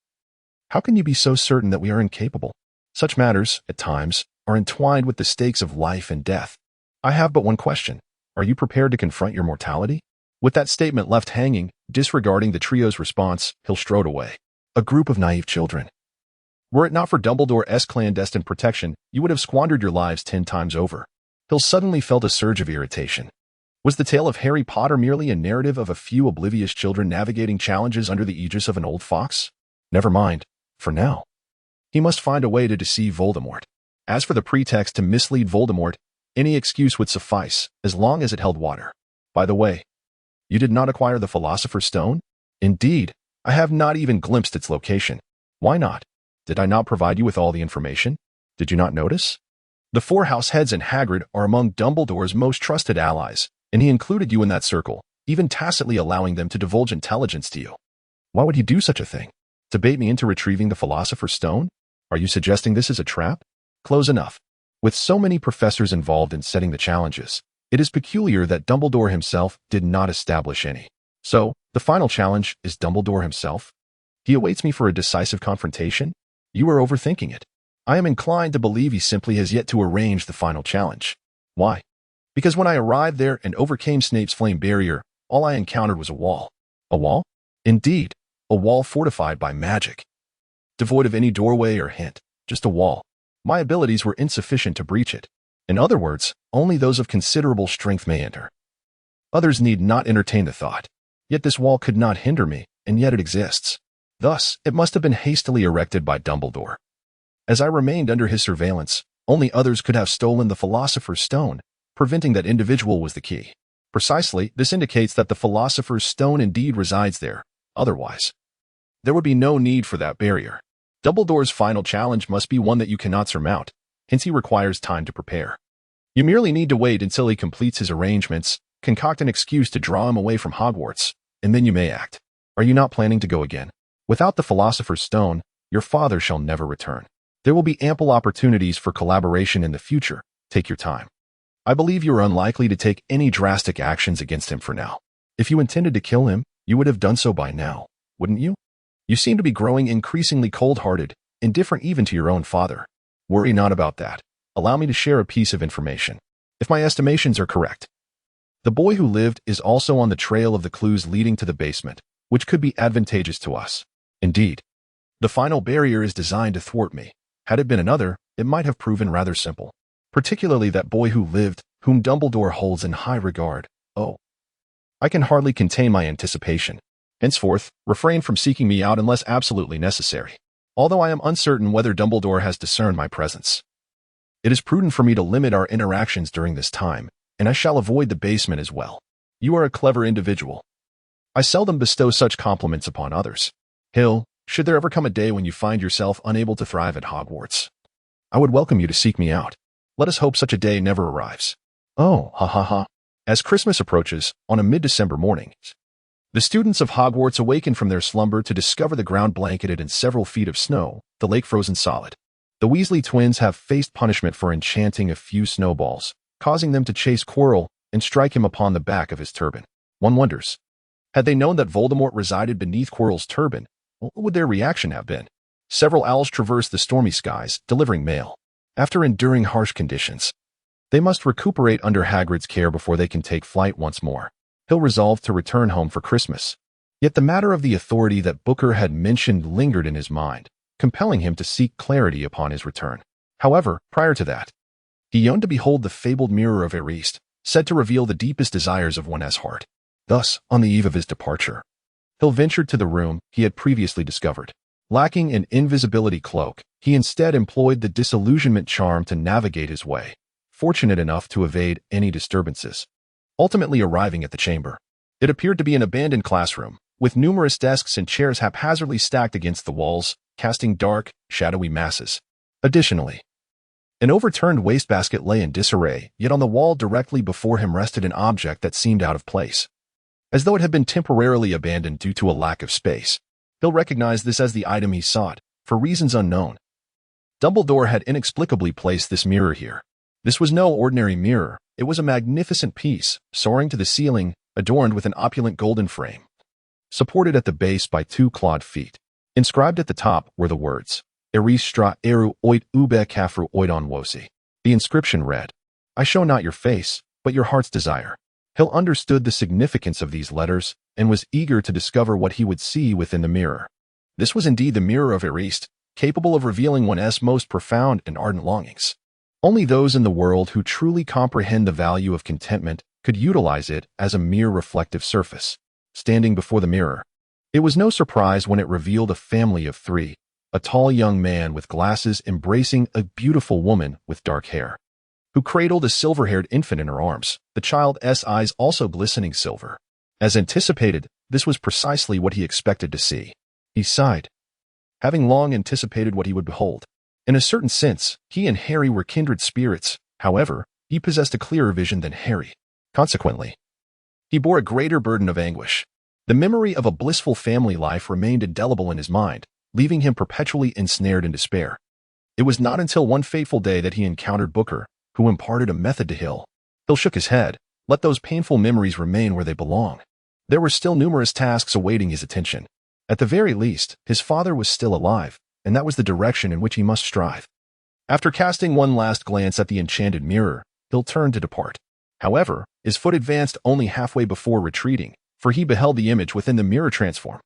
How can you be so certain that we are incapable? Such matters, at times, are entwined with the stakes of life and death. I have but one question. Are you prepared to confront your mortality? With that statement left hanging, disregarding the trio's response, Hill strode away. A group of naive children. Were it not for Dumbledore's clandestine protection, you would have squandered your lives 10 times over. Hill suddenly felt a surge of irritation. Was the tale of Harry Potter merely a narrative of a few oblivious children navigating challenges under the aegis of an old fox? Never mind, for now. He must find a way to deceive Voldemort. As for the pretext to mislead Voldemort, any excuse would suffice, as long as it held water. By the way, you did not acquire the Philosopher's Stone? Indeed, I have not even glimpsed its location. Why not? Did I not provide you with all the information? Did you not notice? The 4 house heads and Hagrid are among Dumbledore's most trusted allies, and he included you in that circle, even tacitly allowing them to divulge intelligence to you. Why would he do such a thing? To bait me into retrieving the Philosopher's Stone? Are you suggesting this is a trap? Close enough. With so many professors involved in setting the challenges, it is peculiar that Dumbledore himself did not establish any. So, the final challenge is Dumbledore himself? He awaits me for a decisive confrontation? You are overthinking it. I am inclined to believe he simply has yet to arrange the final challenge. Why? Because when I arrived there and overcame Snape's flame barrier, all I encountered was a wall. A wall? Indeed, a wall fortified by magic. Devoid of any doorway or hint, just a wall. My abilities were insufficient to breach it. In other words, only those of considerable strength may enter. Others need not entertain the thought. Yet this wall could not hinder me, and yet it exists. Thus, it must have been hastily erected by Dumbledore. As I remained under his surveillance, only others could have stolen the Philosopher's Stone. Preventing that individual was the key. Precisely, this indicates that the Philosopher's Stone indeed resides there. Otherwise, there would be no need for that barrier. Dumbledore's final challenge must be one that you cannot surmount, hence he requires time to prepare. You merely need to wait until he completes his arrangements, concoct an excuse to draw him away from Hogwarts, and then you may act. Are you not planning to go again? Without the Philosopher's Stone, your father shall never return. There will be ample opportunities for collaboration in the future. Take your time. I believe you are unlikely to take any drastic actions against him for now. If you intended to kill him, you would have done so by now, wouldn't you? You seem to be growing increasingly cold-hearted, indifferent even to your own father. Worry not about that. Allow me to share a piece of information. If my estimations are correct, the boy who lived is also on the trail of the clues leading to the basement, which could be advantageous to us. Indeed, the final barrier is designed to thwart me. Had it been another, it might have proven rather simple. Particularly that boy who lived, whom Dumbledore holds in high regard. Oh, I can hardly contain my anticipation. Henceforth, refrain from seeking me out unless absolutely necessary. Although I am uncertain whether Dumbledore has discerned my presence, it is prudent for me to limit our interactions during this time, and I shall avoid the basement as well. You are a clever individual. I seldom bestow such compliments upon others. Hill, should there ever come a day when you find yourself unable to thrive at Hogwarts, I would welcome you to seek me out. Let us hope such a day never arrives. Oh, ha ha ha. As Christmas approaches, on a mid-December morning, the students of Hogwarts awaken from their slumber to discover the ground blanketed in several feet of snow, the lake frozen solid. The Weasley twins have faced punishment for enchanting a few snowballs, causing them to chase Quirrell and strike him upon the back of his turban. One wonders, Had they known that Voldemort resided beneath Quirrell's turban, what would their reaction have been? Several owls traversed the stormy skies, delivering mail. After enduring harsh conditions, they must recuperate under Hagrid's care before they can take flight once more. Hill resolved to return home for Christmas. Yet the matter of the authority that Booker had mentioned lingered in his mind, compelling him to seek clarity upon his return. However, prior to that, he yearned to behold the fabled mirror of Erist, said to reveal the deepest desires of one's heart. Thus, on the eve of his departure, Hill ventured to the room he had previously discovered. Lacking an invisibility cloak, he instead employed the disillusionment charm to navigate his way, fortunate enough to evade any disturbances. Ultimately arriving at the chamber, it appeared to be an abandoned classroom, with numerous desks and chairs haphazardly stacked against the walls, casting dark, shadowy masses. Additionally, an overturned wastebasket lay in disarray, yet on the wall directly before him rested an object that seemed out of place, as though it had been temporarily abandoned due to a lack of space. Hill recognized this as the item he sought, for reasons unknown. Dumbledore had inexplicably placed this mirror here. This was no ordinary mirror, it was a magnificent piece, soaring to the ceiling, adorned with an opulent golden frame, supported at the base by 2 clawed feet. Inscribed at the top were the words, Eristra eru oit ube kafru oidon wosi. The inscription read, I show not your face, but your heart's desire. Hill understood the significance of these letters and was eager to discover what he would see within the mirror. This was indeed the mirror of Erist, capable of revealing one's most profound and ardent longings. Only those in the world who truly comprehend the value of contentment could utilize it as a mere reflective surface. Standing before the mirror, it was no surprise when it revealed a family of 3, a tall young man with glasses embracing a beautiful woman with dark hair, who cradled a silver-haired infant in her arms, the child's eyes also glistening silver. As anticipated, this was precisely what he expected to see. He sighed, having long anticipated what he would behold. In a certain sense, he and Harry were kindred spirits. However, he possessed a clearer vision than Harry. Consequently, he bore a greater burden of anguish. The memory of a blissful family life remained indelible in his mind, leaving him perpetually ensnared in despair. It was not until one fateful day that he encountered Booker, who imparted a method to Hill. Hill shook his head. Let those painful memories remain where they belong. There were still numerous tasks awaiting his attention. At the very least, his father was still alive, and that was the direction in which he must strive. After casting one last glance at the enchanted mirror, Hill turned to depart. However, his foot advanced only halfway before retreating, for he beheld the image within the mirror transform.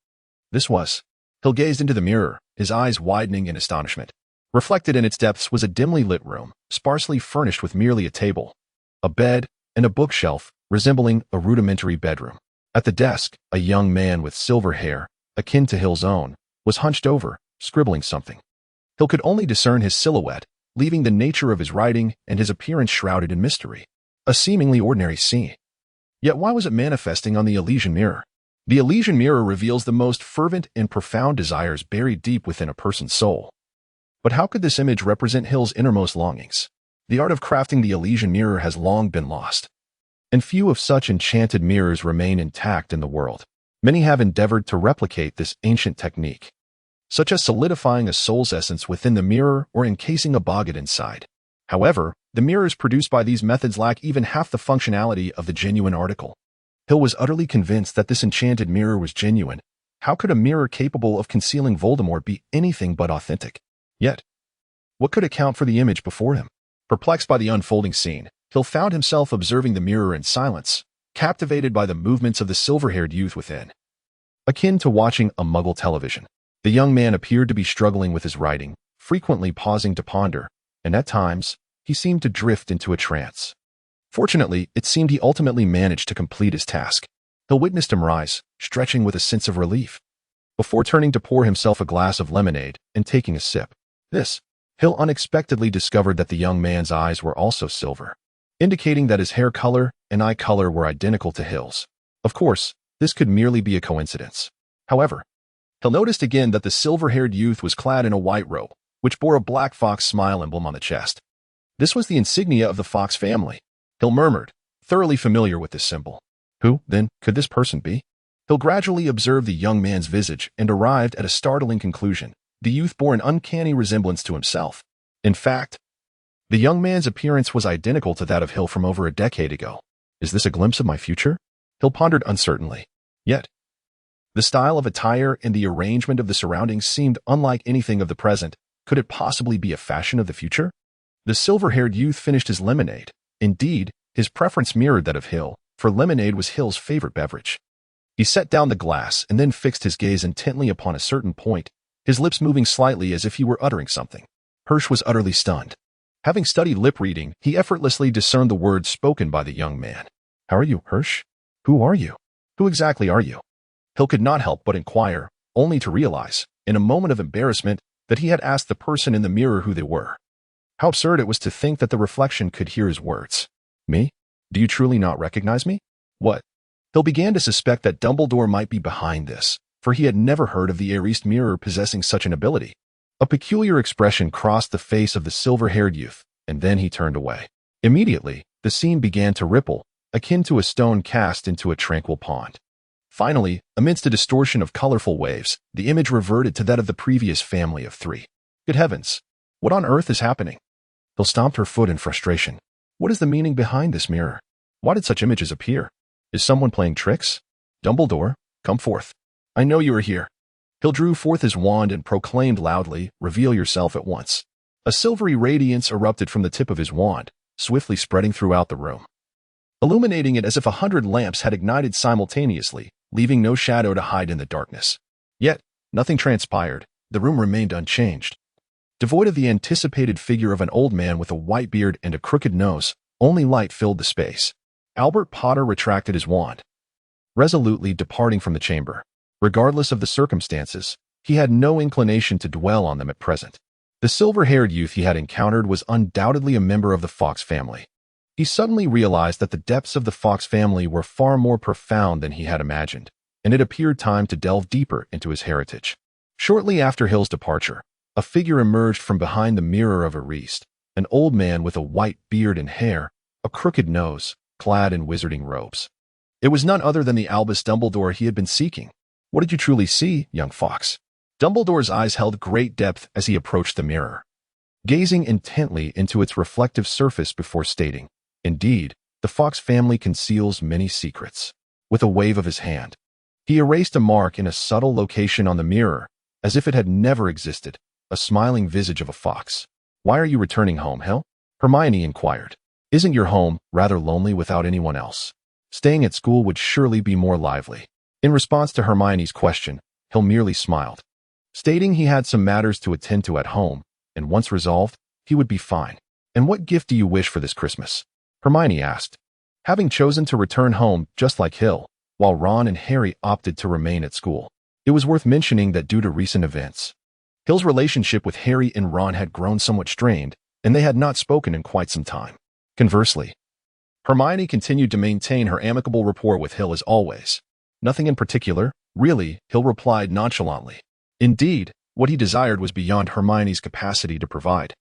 This was. Hill gazed into the mirror, his eyes widening in astonishment. Reflected in its depths was a dimly lit room, sparsely furnished with merely a table, a bed, and a bookshelf, resembling a rudimentary bedroom. At the desk, a young man with silver hair, akin to Hill's own, was hunched over, scribbling something. Hill could only discern his silhouette, leaving the nature of his writing and his appearance shrouded in mystery. A seemingly ordinary scene. Yet why was it manifesting on the Elysian mirror? The Elysian mirror reveals the most fervent and profound desires buried deep within a person's soul. But how could this image represent Hill's innermost longings? The art of crafting the Elysian mirror has long been lost, and few of such enchanted mirrors remain intact in the world. Many have endeavored to replicate this ancient technique, such as solidifying a soul's essence within the mirror or encasing a boggart inside. However, the mirrors produced by these methods lack even half the functionality of the genuine article. Hill was utterly convinced that this enchanted mirror was genuine. How could a mirror capable of concealing Voldemort be anything but authentic? Yet, what could account for the image before him? Perplexed by the unfolding scene, Hill found himself observing the mirror in silence, captivated by the movements of the silver-haired youth within. Akin to watching a Muggle television, the young man appeared to be struggling with his writing, frequently pausing to ponder, and at times, he seemed to drift into a trance. Fortunately, it seemed he ultimately managed to complete his task. Hill witnessed him rise, stretching with a sense of relief, before turning to pour himself a glass of lemonade and taking a sip. Hill unexpectedly discovered that the young man's eyes were also silver, indicating that his hair color and eye color were identical to Hill's. Of course, this could merely be a coincidence. However, Hill noticed again that the silver-haired youth was clad in a white robe, which bore a black fox smile emblem on the chest. This was the insignia of the Fox family. Hill murmured, thoroughly familiar with this symbol. Who, then, could this person be? Hill gradually observed the young man's visage and arrived at a startling conclusion. The youth bore an uncanny resemblance to himself. In fact, the young man's appearance was identical to that of Hill from over a decade ago. Is this a glimpse of my future? Hill pondered uncertainly. Yet, The style of attire and the arrangement of the surroundings seemed unlike anything of the present. Could it possibly be a fashion of the future? The silver-haired youth finished his lemonade. Indeed, his preference mirrored that of Hill, for lemonade was Hill's favorite beverage. He set down the glass and then fixed his gaze intently upon a certain point, his lips moving slightly as if he were uttering something. Hirsch was utterly stunned. Having studied lip reading, he effortlessly discerned the words spoken by the young man. "How are you, Hirsch? Who are you? Who exactly are you?" Hill could not help but inquire, only to realize, in a moment of embarrassment, that he had asked the person in the mirror who they were. How absurd it was to think that the reflection could hear his words. "Me? Do you truly not recognize me? What?" Hill began to suspect that Dumbledore might be behind this, for he had never heard of the erased mirror possessing such an ability. A peculiar expression crossed the face of the silver-haired youth, and then he turned away. Immediately, the scene began to ripple, akin to a stone cast into a tranquil pond. Finally, amidst a distortion of colorful waves, the image reverted to that of the previous family of three. Good heavens! What on earth is happening? Hill stomped her foot in frustration. What is the meaning behind this mirror? Why did such images appear? Is someone playing tricks? Dumbledore, come forth. I know you are here. Hill drew forth his wand and proclaimed loudly, "Reveal yourself at once." A silvery radiance erupted from the tip of his wand, swiftly spreading throughout the room, illuminating it as if 100 lamps had ignited simultaneously, leaving no shadow to hide in the darkness. Yet, nothing transpired. The room remained unchanged. Devoid of the anticipated figure of an old man with a white beard and a crooked nose, only light filled the space. Albert Potter retracted his wand, resolutely departing from the chamber. Regardless of the circumstances, he had no inclination to dwell on them at present. The silver-haired youth he had encountered was undoubtedly a member of the Fox family. He suddenly realized that the depths of the Fox family were far more profound than he had imagined, and it appeared time to delve deeper into his heritage. Shortly after Hill's departure, a figure emerged from behind the mirror of Erased, an old man with a white beard and hair, a crooked nose, clad in wizarding robes. It was none other than the Albus Dumbledore he had been seeking. What did you truly see, young fox? Dumbledore's eyes held great depth as he approached the mirror, gazing intently into its reflective surface before stating, "Indeed, the Fox family conceals many secrets." With a wave of his hand, he erased a mark in a subtle location on the mirror, as if it had never existed, a smiling visage of a fox. "Why are you returning home, Hill?" Hermione inquired. "Isn't your home rather lonely without anyone else? Staying at school would surely be more lively." In response to Hermione's question, Hill merely smiled, stating he had some matters to attend to at home, and once resolved, he would be fine. "And what gift do you wish for this Christmas?" Hermione asked, having chosen to return home just like Hill, while Ron and Harry opted to remain at school. It was worth mentioning that due to recent events, Hill's relationship with Harry and Ron had grown somewhat strained, and they had not spoken in quite some time. Conversely, Hermione continued to maintain her amicable rapport with Hill as always. "Nothing in particular, really," Hill replied nonchalantly. Indeed, what he desired was beyond Hermione's capacity to provide.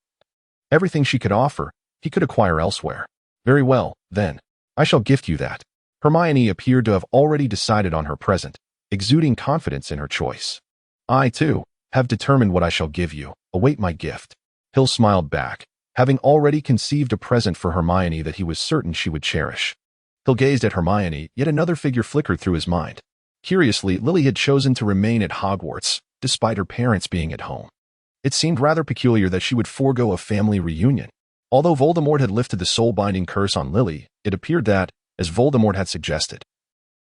Everything she could offer, he could acquire elsewhere. "Very well, then. I shall gift you that." Hermione appeared to have already decided on her present, exuding confidence in her choice. "I, too, have determined what I shall give you. Await my gift." Hill smiled back, having already conceived a present for Hermione that he was certain she would cherish. Hill gazed at Hermione, yet another figure flickered through his mind. Curiously, Lily had chosen to remain at Hogwarts, despite her parents being at home. It seemed rather peculiar that she would forego a family reunion. Although Voldemort had lifted the soul-binding curse on Lily, it appeared that, as Voldemort had suggested,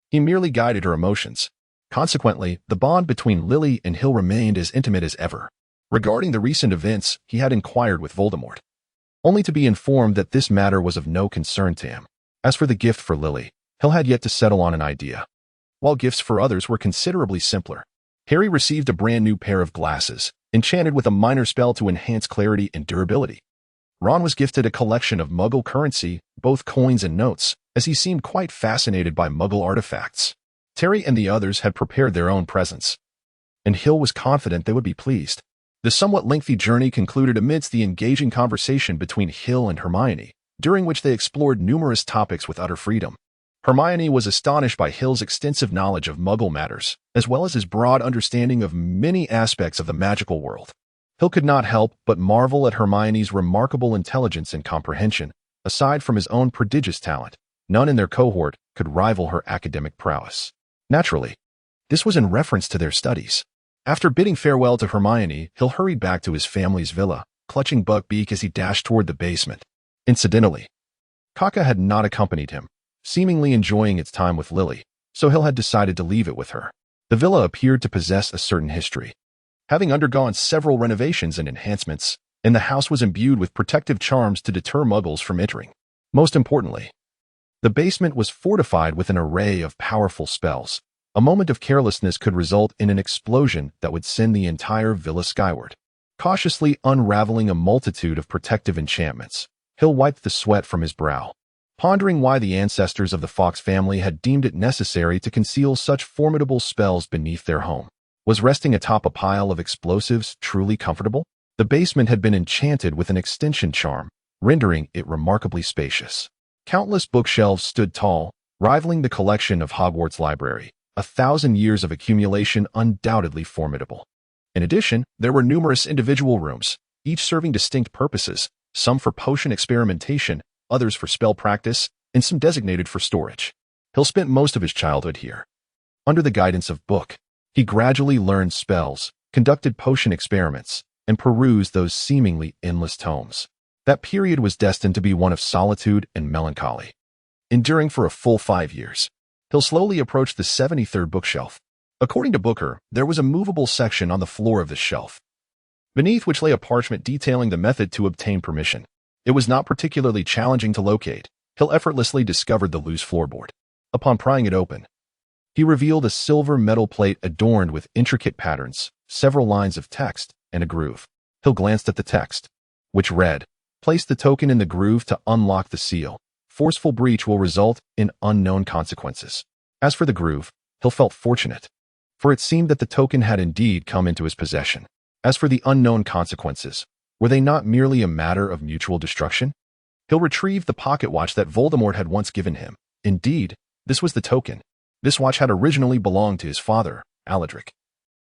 he merely guided her emotions. Consequently, the bond between Lily and Hill remained as intimate as ever. Regarding the recent events, he had inquired with Voldemort, only to be informed that this matter was of no concern to him. As for the gift for Lily, Hill had yet to settle on an idea, while gifts for others were considerably simpler. Harry received a brand new pair of glasses, enchanted with a minor spell to enhance clarity and durability. Ron was gifted a collection of Muggle currency, both coins and notes, as he seemed quite fascinated by Muggle artifacts. Terry and the others had prepared their own presents, and Hill was confident they would be pleased. The somewhat lengthy journey concluded amidst the engaging conversation between Hill and Hermione, during which they explored numerous topics with utter freedom. Hermione was astonished by Hill's extensive knowledge of Muggle matters, as well as his broad understanding of many aspects of the magical world. Hill could not help but marvel at Hermione's remarkable intelligence and comprehension. Aside from his own prodigious talent, none in their cohort could rival her academic prowess. Naturally, This was in reference to their studies. After bidding farewell to Hermione, Hill hurried back to his family's villa, clutching Buckbeak as he dashed toward the basement. Incidentally, Kaka had not accompanied him, seemingly enjoying its time with Lily, so Hill had decided to leave it with her. The villa appeared to possess a certain history. Having undergone several renovations and enhancements, and the house was imbued with protective charms to deter muggles from entering. Most importantly, the basement was fortified with an array of powerful spells. A moment of carelessness could result in an explosion that would send the entire villa skyward. Cautiously unraveling a multitude of protective enchantments, Hill wiped the sweat from his brow, pondering why the ancestors of the Fox family had deemed it necessary to conceal such formidable spells beneath their home. Was resting atop a pile of explosives truly comfortable? The basement had been enchanted with an extension charm, rendering it remarkably spacious. Countless bookshelves stood tall, rivaling the collection of Hogwarts Library, 1,000 years of accumulation undoubtedly formidable. In addition, there were numerous individual rooms, each serving distinct purposes, some for potion experimentation, others for spell practice, and some designated for storage. Hill spent most of his childhood here. Under the guidance of Book, he gradually learned spells, conducted potion experiments, and perused those seemingly endless tomes. That period was destined to be one of solitude and melancholy. Enduring for a full 5 years, Hill slowly approached the 73rd bookshelf. According to Booker, there was a movable section on the floor of the shelf, beneath which lay a parchment detailing the method to obtain permission. It was not particularly challenging to locate. Hill effortlessly discovered the loose floorboard. Upon prying it open, he revealed a silver metal plate adorned with intricate patterns, several lines of text, and a groove. Hill glanced at the text, which read, "Place the token in the groove to unlock the seal. Forceful breach will result in unknown consequences." As for the groove, Hill felt fortunate, for it seemed that the token had indeed come into his possession. As for the unknown consequences, were they not merely a matter of mutual destruction? Hill retrieved the pocket watch that Voldemort had once given him. Indeed, this was the token. This watch had originally belonged to his father, Aladric,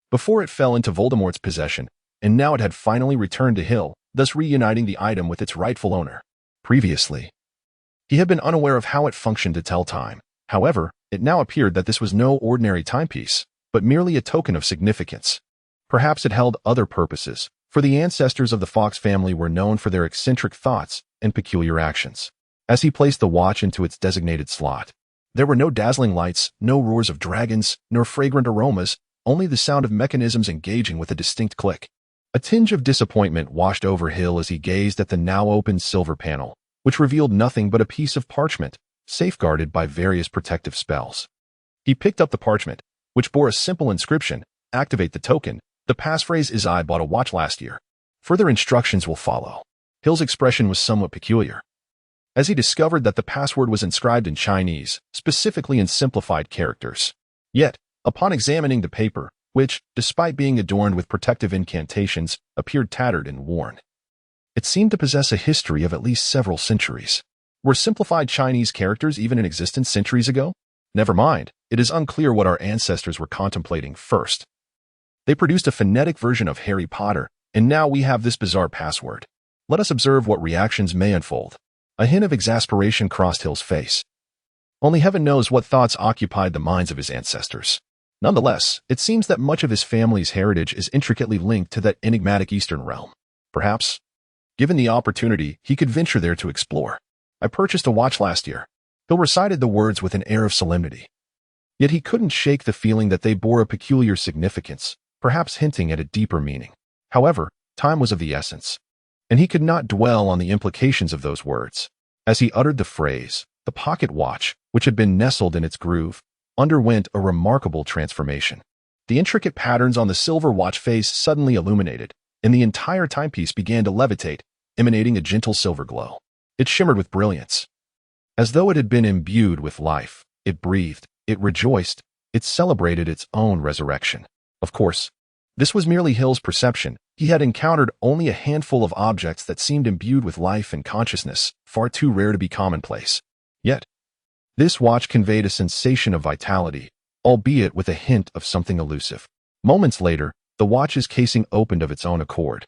before it fell into Voldemort's possession, and now it had finally returned to Hill, thus reuniting the item with its rightful owner. Previously, he had been unaware of how it functioned to tell time. However, it now appeared that this was no ordinary timepiece, but merely a token of significance. Perhaps it held other purposes, for the ancestors of the Fox family were known for their eccentric thoughts and peculiar actions. As he placed the watch into its designated slot, there were no dazzling lights, no roars of dragons, nor fragrant aromas, only the sound of mechanisms engaging with a distinct click. A tinge of disappointment washed over Hill as he gazed at the now open silver panel, which revealed nothing but a piece of parchment, safeguarded by various protective spells. He picked up the parchment, which bore a simple inscription, "Activate the token. The passphrase is 'I bought a watch last year.' Further instructions will follow." Hill's expression was somewhat peculiar, as he discovered that the password was inscribed in Chinese, specifically in simplified characters. Yet, upon examining the paper, which, despite being adorned with protective incantations, appeared tattered and worn, it seemed to possess a history of at least several centuries. Were simplified Chinese characters even in existence centuries ago? Never mind, it is unclear what our ancestors were contemplating first. They produced a phonetic version of Harry Potter, and now we have this bizarre password. Let us observe what reactions may unfold. A hint of exasperation crossed Hill's face. Only heaven knows what thoughts occupied the minds of his ancestors. Nonetheless, it seems that much of his family's heritage is intricately linked to that enigmatic Eastern realm. Perhaps, given the opportunity, he could venture there to explore. "I purchased a watch last year." Hill recited the words with an air of solemnity. Yet he couldn't shake the feeling that they bore a peculiar significance, perhaps hinting at a deeper meaning. However, time was of the essence, and he could not dwell on the implications of those words. As he uttered the phrase, the pocket watch, which had been nestled in its groove, underwent a remarkable transformation. The intricate patterns on the silver watch face suddenly illuminated, and the entire timepiece began to levitate, emanating a gentle silver glow. It shimmered with brilliance, as though it had been imbued with life. It breathed, it rejoiced, it celebrated its own resurrection. Of course, this was merely Hill's perception. He had encountered only a handful of objects that seemed imbued with life and consciousness, far too rare to be commonplace. Yet, this watch conveyed a sensation of vitality, albeit with a hint of something elusive. Moments later, the watch's casing opened of its own accord,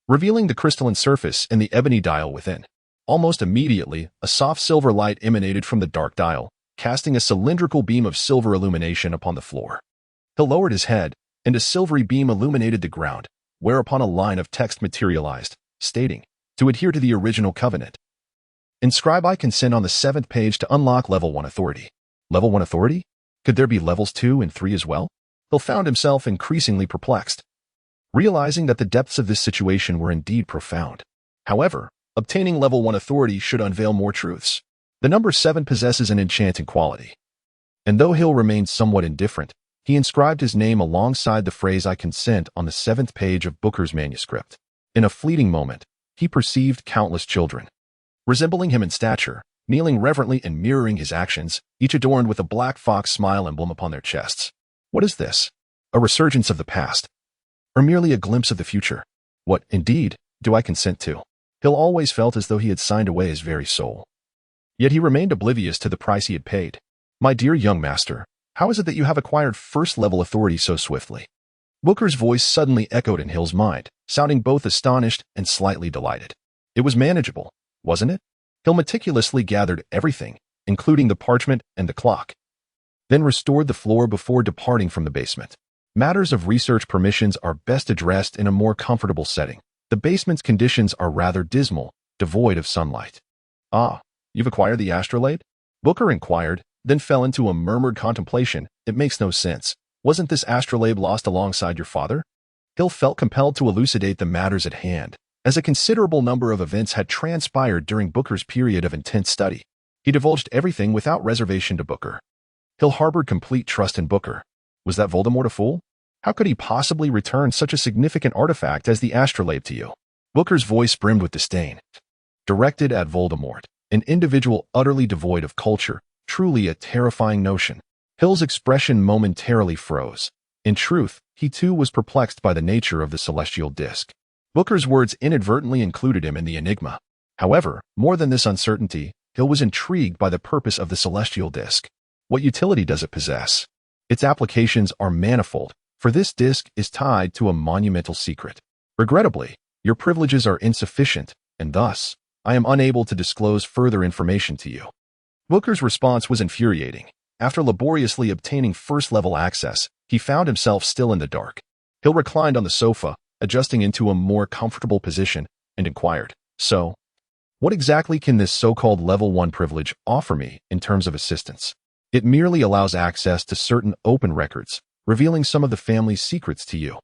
revealing the crystalline surface and the ebony dial within. Almost immediately, a soft silver light emanated from the dark dial, casting a cylindrical beam of silver illumination upon the floor. Hill lowered his head, and a silvery beam illuminated the ground, whereupon a line of text materialized, stating, "To adhere to the original covenant. Inscribe I consent on the 7th page to unlock Level 1 authority." Level 1 authority? Could there be Levels 2 and 3 as well? Hill found himself increasingly perplexed, realizing that the depths of this situation were indeed profound. However, obtaining Level 1 authority should unveil more truths. The number 7 possesses an enchanting quality. And though Hill remained somewhat indifferent, he inscribed his name alongside the phrase "I consent" on the 7th page of Booker's manuscript. In a fleeting moment, he perceived countless children, resembling him in stature, kneeling reverently and mirroring his actions, each adorned with a black fox smile emblem upon their chests. What is this? A resurgence of the past? Or merely a glimpse of the future? What, indeed, do I consent to? Hill always felt as though he had signed away his very soul. Yet he remained oblivious to the price he had paid. "My dear young master, how is it that you have acquired first-level authority so swiftly?" Booker's voice suddenly echoed in Hill's mind, sounding both astonished and slightly delighted. It was manageable, wasn't it? Hill meticulously gathered everything, including the parchment and the clock, then restored the floor before departing from the basement. Matters of research permissions are best addressed in a more comfortable setting. The basement's conditions are rather dismal, devoid of sunlight. "Ah, you've acquired the astrolabe?" Booker inquired, then fell into a murmured contemplation. "It makes no sense. Wasn't this astrolabe lost alongside your father?" Hill felt compelled to elucidate the matters at hand, as a considerable number of events had transpired during Booker's period of intense study. He divulged everything without reservation to Booker. Hill harbored complete trust in Booker. Was that Voldemort a fool? How could he possibly return such a significant artifact as the astrolabe to you? Booker's voice brimmed with disdain. Directed at Voldemort, an individual utterly devoid of culture, truly a terrifying notion. Hill's expression momentarily froze. In truth, he too was perplexed by the nature of the celestial disk. Booker's words inadvertently included him in the enigma. However, more than this uncertainty, Hill was intrigued by the purpose of the celestial disk. What utility does it possess? Its applications are manifold, for this disk is tied to a monumental secret. Regrettably, your privileges are insufficient, and thus, I am unable to disclose further information to you. Booker's response was infuriating. After laboriously obtaining first-level access, he found himself still in the dark. Hill reclined on the sofa, adjusting into a more comfortable position, and inquired, "So, what exactly can this so-called Level 1 privilege offer me in terms of assistance?" "It merely allows access to certain open records, revealing some of the family's secrets to you."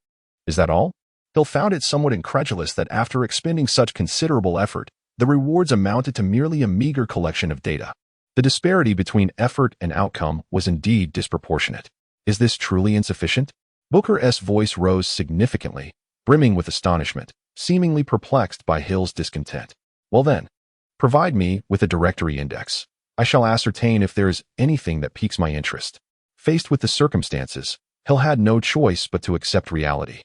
"Is that all?" Hill found it somewhat incredulous that after expending such considerable effort, the rewards amounted to merely a meager collection of data. The disparity between effort and outcome was indeed disproportionate. Is this truly insufficient? Booker's voice rose significantly, brimming with astonishment, seemingly perplexed by Hill's discontent. "Well then, provide me with a directory index. I shall ascertain if there is anything that piques my interest." Faced with the circumstances, Hill had no choice but to accept reality,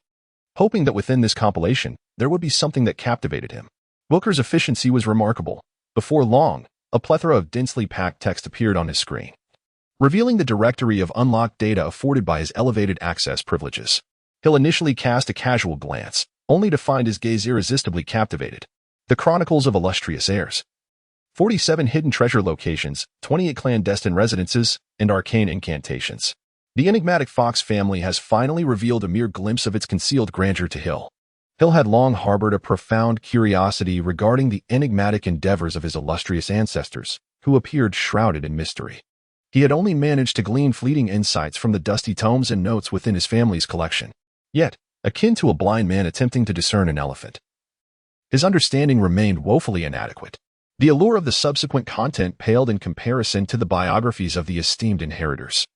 hoping that within this compilation there would be something that captivated him. Booker's efficiency was remarkable. Before long, a plethora of densely packed text appeared on his screen, revealing the directory of unlocked data afforded by his elevated access privileges. Hill initially cast a casual glance, only to find his gaze irresistibly captivated. The Chronicles of Illustrious Heirs. 47 hidden treasure locations, 28 clandestine residences, and arcane incantations. The enigmatic Fox family has finally revealed a mere glimpse of its concealed grandeur to Hill. Hill had long harbored a profound curiosity regarding the enigmatic endeavors of his illustrious ancestors, who appeared shrouded in mystery. He had only managed to glean fleeting insights from the dusty tomes and notes within his family's collection. Yet, akin to a blind man attempting to discern an elephant, his understanding remained woefully inadequate. The allure of the subsequent content paled in comparison to the biographies of the esteemed inheritors.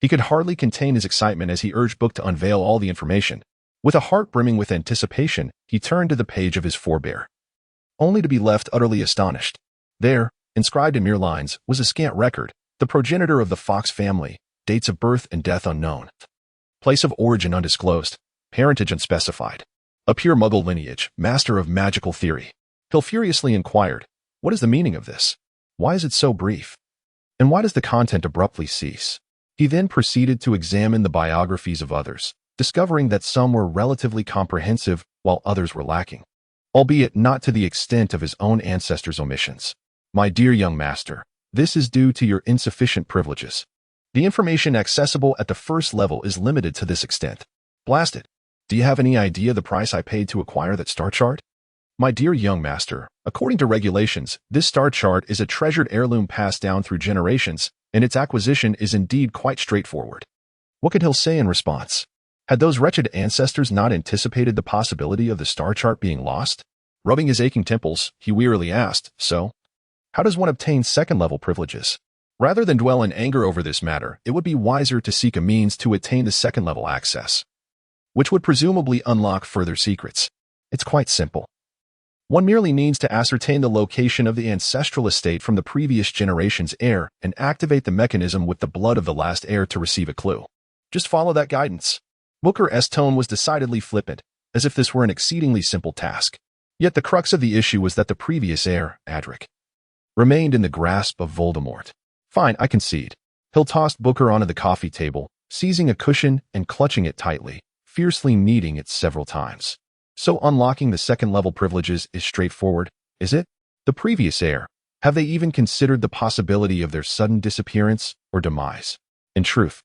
He could hardly contain his excitement as he urged Book to unveil all the information. With a heart brimming with anticipation, he turned to the page of his forebear, only to be left utterly astonished. There, inscribed in mere lines, was a scant record: the progenitor of the Fox family, dates of birth and death unknown, place of origin undisclosed, parentage unspecified. A pure Muggle lineage, master of magical theory. Hill furiously inquired, "What is the meaning of this? Why is it so brief? And why does the content abruptly cease?" He then proceeded to examine the biographies of others, discovering that some were relatively comprehensive while others were lacking, albeit not to the extent of his own ancestors' omissions. "My dear young master, this is due to your insufficient privileges. The information accessible at the first level is limited to this extent. Blast it. Do you have any idea the price I paid to acquire that star chart? My dear young master, according to regulations, this star chart is a treasured heirloom passed down through generations, and its acquisition is indeed quite straightforward. What could Hill say in response? Had those wretched ancestors not anticipated the possibility of the star chart being lost? Rubbing his aching temples, he wearily asked, so, how does one obtain second-level privileges? Rather than dwell in anger over this matter, it would be wiser to seek a means to attain the second-level access, which would presumably unlock further secrets. It's quite simple. One merely needs to ascertain the location of the ancestral estate from the previous generation's heir and activate the mechanism with the blood of the last heir to receive a clue. Just follow that guidance. Booker's tone was decidedly flippant, as if this were an exceedingly simple task. Yet the crux of the issue was that the previous heir, Adric, remained in the grasp of Voldemort. Fine, I concede. Hill tossed Booker onto the coffee table, seizing a cushion and clutching it tightly, fiercely kneading it several times. So unlocking the second-level privileges is straightforward, is it? The previous heir, have they even considered the possibility of their sudden disappearance or demise? In truth,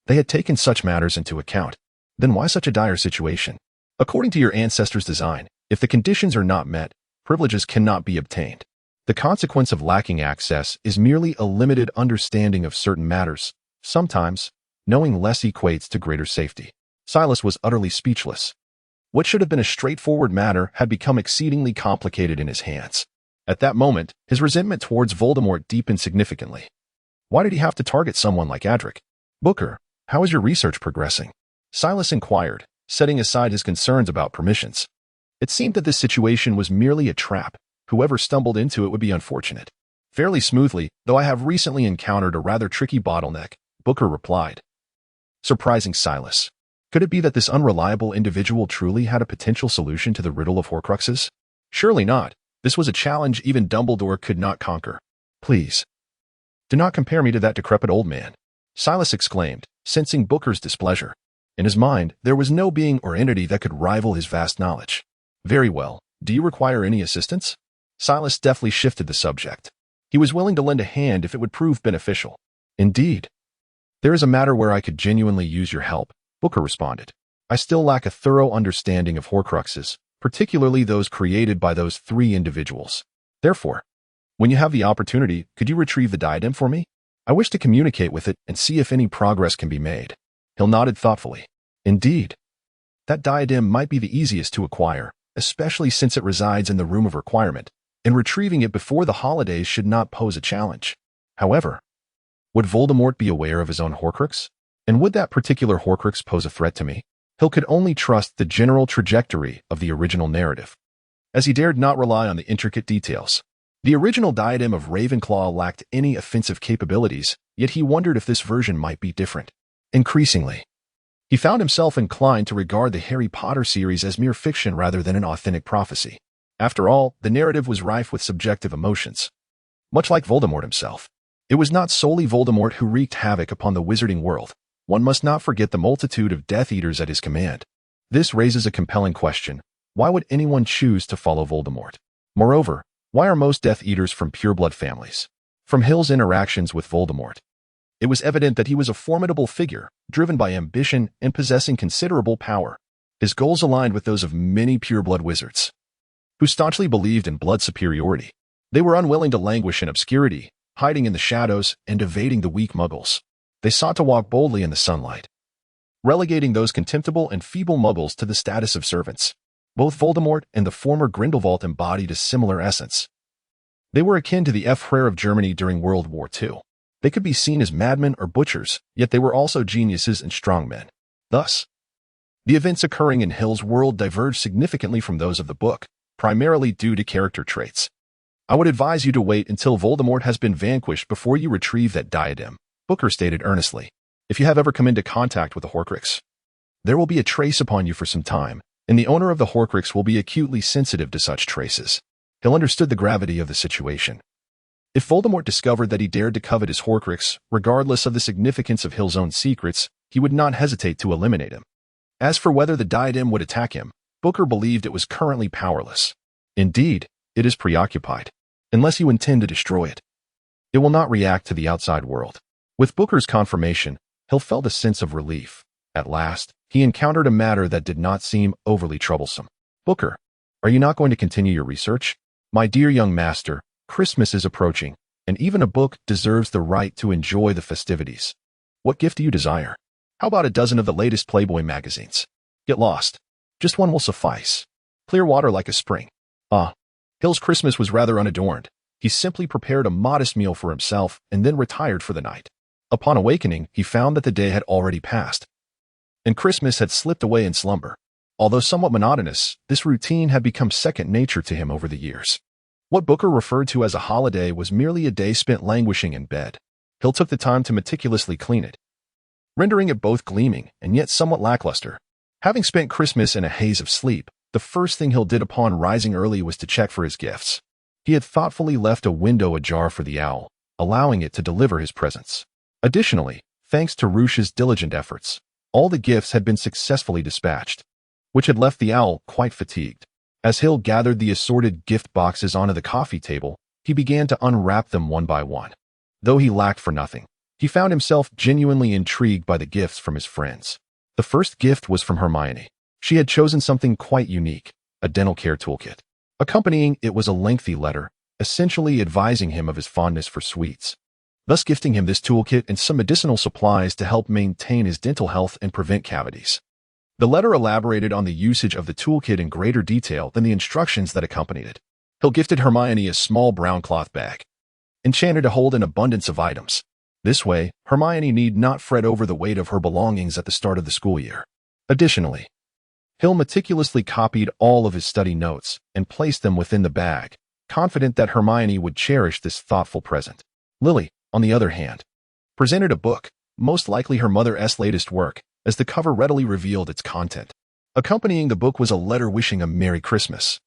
they had taken such matters into account. Then why such a dire situation? According to your ancestors' design, if the conditions are not met, privileges cannot be obtained. The consequence of lacking access is merely a limited understanding of certain matters. Sometimes, knowing less equates to greater safety. Silas was utterly speechless. What should have been a straightforward matter had become exceedingly complicated in his hands. At that moment, his resentment towards Voldemort deepened significantly. Why did he have to target someone like Adric? Booker, how is your research progressing? Silas inquired, setting aside his concerns about permissions. It seemed that this situation was merely a trap. Whoever stumbled into it would be unfortunate. Fairly smoothly, though I have recently encountered a rather tricky bottleneck, Booker replied. Surprising Silas. Could it be that this unreliable individual truly had a potential solution to the riddle of Horcruxes? Surely not. This was a challenge even Dumbledore could not conquer. Please, do not compare me to that decrepit old man, Silas exclaimed, sensing Booker's displeasure. In his mind, there was no being or entity that could rival his vast knowledge. Very well. Do you require any assistance? Silas deftly shifted the subject. He was willing to lend a hand if it would prove beneficial. Indeed. There is a matter where I could genuinely use your help, Booker responded. I still lack a thorough understanding of Horcruxes, particularly those created by those three individuals. Therefore, when you have the opportunity, could you retrieve the diadem for me? I wish to communicate with it and see if any progress can be made. Hill nodded thoughtfully. Indeed. That diadem might be the easiest to acquire, especially since it resides in the Room of Requirement, and retrieving it before the holidays should not pose a challenge. However, would Voldemort be aware of his own Horcrux? And would that particular Horcrux pose a threat to me? Hill could only trust the general trajectory of the original narrative, as he dared not rely on the intricate details. The original diadem of Ravenclaw lacked any offensive capabilities, yet he wondered if this version might be different. Increasingly, he found himself inclined to regard the Harry Potter series as mere fiction rather than an authentic prophecy. After all, the narrative was rife with subjective emotions. Much like Voldemort himself, it was not solely Voldemort who wreaked havoc upon the wizarding world. One must not forget the multitude of Death Eaters at his command. This raises a compelling question. Why would anyone choose to follow Voldemort? Moreover, why are most Death Eaters from pureblood families? From Hill's interactions with Voldemort, it was evident that he was a formidable figure, driven by ambition and possessing considerable power. His goals aligned with those of many pureblood wizards, who staunchly believed in blood superiority. They were unwilling to languish in obscurity, hiding in the shadows and evading the weak muggles. They sought to walk boldly in the sunlight, relegating those contemptible and feeble muggles to the status of servants. Both Voldemort and the former Grindelwald embodied a similar essence. They were akin to the Führer of Germany during World War II. They could be seen as madmen or butchers, yet they were also geniuses and strongmen. Thus, the events occurring in Hill's world diverged significantly from those of the book, primarily due to character traits. I would advise you to wait until Voldemort has been vanquished before you retrieve that diadem, Booker stated earnestly. If you have ever come into contact with a Horcrux, there will be a trace upon you for some time, and the owner of the Horcrux will be acutely sensitive to such traces. Hill understood the gravity of the situation. If Voldemort discovered that he dared to covet his Horcrux, regardless of the significance of Hill's own secrets, he would not hesitate to eliminate him. As for whether the diadem would attack him, Booker believed it was currently powerless. Indeed, it is preoccupied. Unless you intend to destroy it, it will not react to the outside world. With Booker's confirmation, Hill felt a sense of relief. At last, he encountered a matter that did not seem overly troublesome. Booker, are you not going to continue your research? My dear young master, Christmas is approaching, and even a book deserves the right to enjoy the festivities. What gift do you desire? How about a dozen of the latest Playboy magazines? Get lost. Just one will suffice. Clear water like a spring. Hill's Christmas was rather unadorned. He simply prepared a modest meal for himself and then retired for the night. Upon awakening, he found that the day had already passed, and Christmas had slipped away in slumber. Although somewhat monotonous, this routine had become second nature to him over the years. What Booker referred to as a holiday was merely a day spent languishing in bed. Hill took the time to meticulously clean it, rendering it both gleaming and yet somewhat lackluster. Having spent Christmas in a haze of sleep, the first thing Hill did upon rising early was to check for his gifts. He had thoughtfully left a window ajar for the owl, allowing it to deliver his presents. Additionally, thanks to Rush's diligent efforts, all the gifts had been successfully dispatched, which had left the owl quite fatigued. As Hill gathered the assorted gift boxes onto the coffee table, he began to unwrap them one by one. Though he lacked for nothing, he found himself genuinely intrigued by the gifts from his friends. The first gift was from Hermione. She had chosen something quite unique, a dental care toolkit. Accompanying it was a lengthy letter, essentially advising him of his fondness for sweets, thus gifting him this toolkit and some medicinal supplies to help maintain his dental health and prevent cavities. The letter elaborated on the usage of the toolkit in greater detail than the instructions that accompanied it. Hill gifted Hermione a small brown cloth bag, enchanted to hold an abundance of items. This way, Hermione need not fret over the weight of her belongings at the start of the school year. Additionally, Hill meticulously copied all of his study notes and placed them within the bag, confident that Hermione would cherish this thoughtful present. Lily, on the other hand, presented a book, most likely her mother's latest work, as the cover readily revealed its content. Accompanying the book was a letter wishing a Merry Christmas,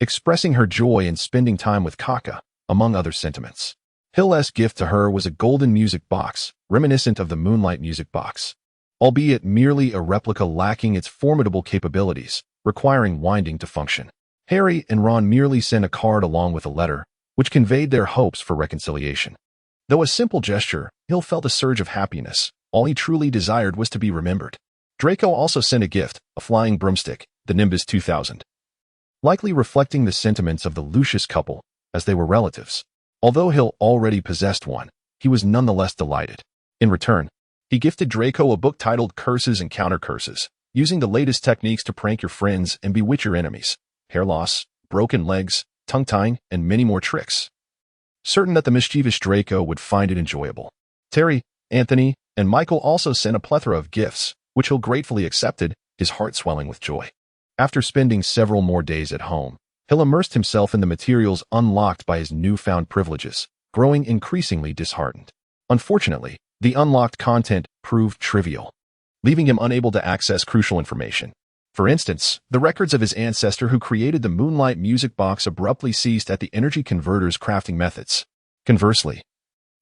expressing her joy in spending time with Kaka, among other sentiments. Hill's gift to her was a golden music box, reminiscent of the Moonlight music box, albeit merely a replica lacking its formidable capabilities, requiring winding to function. Harry and Ron merely sent a card along with a letter, which conveyed their hopes for reconciliation. Though a simple gesture, Hill felt a surge of happiness. All he truly desired was to be remembered. Draco also sent a gift, a flying broomstick, the Nimbus 2000, likely reflecting the sentiments of the Lucius couple, as they were relatives. Although Hill already possessed one, he was nonetheless delighted. In return, he gifted Draco a book titled Curses and Counter-Curses, using the latest techniques to prank your friends and bewitch your enemies, hair loss, broken legs, tongue-tying, and many more tricks. Certain that the mischievous Draco would find it enjoyable. Terry, Anthony, and Michael also sent a plethora of gifts, which Hill gratefully accepted, his heart swelling with joy. After spending several more days at home, Hill immersed himself in the materials unlocked by his newfound privileges, growing increasingly disheartened. Unfortunately, the unlocked content proved trivial, leaving him unable to access crucial information. For instance, the records of his ancestor who created the Moonlight music box abruptly ceased at the energy converter's crafting methods. Conversely,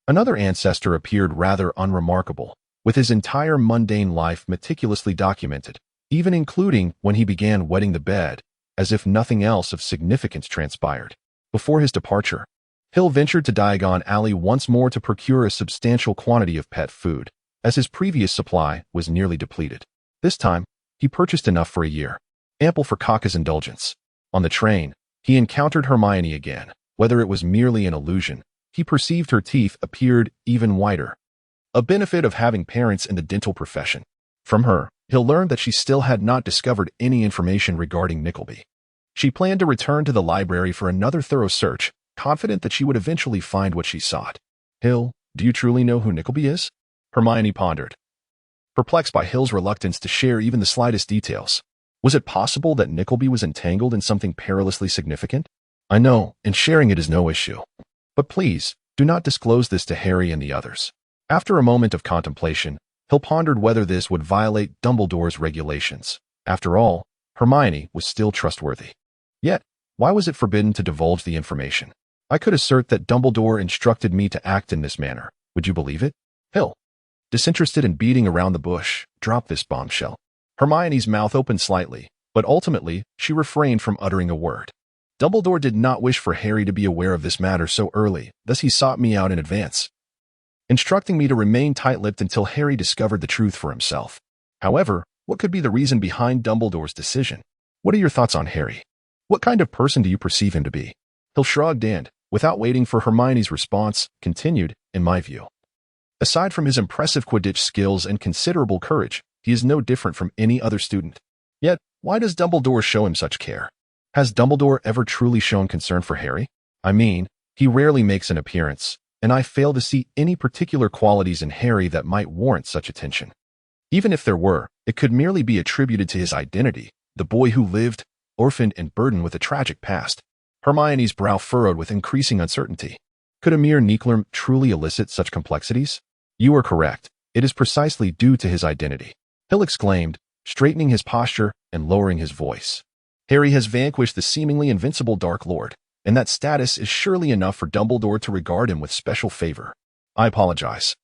another ancestor appeared rather unremarkable, with his entire mundane life meticulously documented, even including when he began wetting the bed, as if nothing else of significance transpired. Before his departure, Hill ventured to Diagon Alley once more to procure a substantial quantity of pet food, as his previous supply was nearly depleted. This time, he purchased enough for a year, ample for Kaka's indulgence. On the train, he encountered Hermione again. Whether it was merely an illusion, he perceived her teeth appeared even whiter, a benefit of having parents in the dental profession. From her, Hill learned that she still had not discovered any information regarding Nickleby. She planned to return to the library for another thorough search, confident that she would eventually find what she sought. Hill, do you truly know who Nickleby is? Hermione pondered, perplexed by Hill's reluctance to share even the slightest details. Was it possible that Nickleby was entangled in something perilously significant? I know, and sharing it is no issue. But please, do not disclose this to Harry and the others. After a moment of contemplation, Hill pondered whether this would violate Dumbledore's regulations. After all, Hermione was still trustworthy. Yet, why was it forbidden to divulge the information? I could assert that Dumbledore instructed me to act in this manner. Would you believe it? Hill, disinterested in beating around the bush, dropped this bombshell. Hermione's mouth opened slightly, but ultimately, she refrained from uttering a word. Dumbledore did not wish for Harry to be aware of this matter so early, thus he sought me out in advance. instructing me to remain tight-lipped until Harry discovered the truth for himself. However, what could be the reason behind Dumbledore's decision? What are your thoughts on Harry? What kind of person do you perceive him to be? Hill shrugged and, without waiting for Hermione's response, continued, in my view. Aside from his impressive Quidditch skills and considerable courage, he is no different from any other student. Yet, why does Dumbledore show him such care? Has Dumbledore ever truly shown concern for Harry? I mean, he rarely makes an appearance, and I fail to see any particular qualities in Harry that might warrant such attention. Even if there were, it could merely be attributed to his identity, the boy who lived, orphaned and burdened with a tragic past. Hermione's brow furrowed with increasing uncertainty. Could a mere Nicklerm truly elicit such complexities? You are correct. It is precisely due to his identity. Hill exclaimed, straightening his posture and lowering his voice. Harry has vanquished the seemingly invincible Dark Lord, and that status is surely enough for Dumbledore to regard him with special favor. I apologize.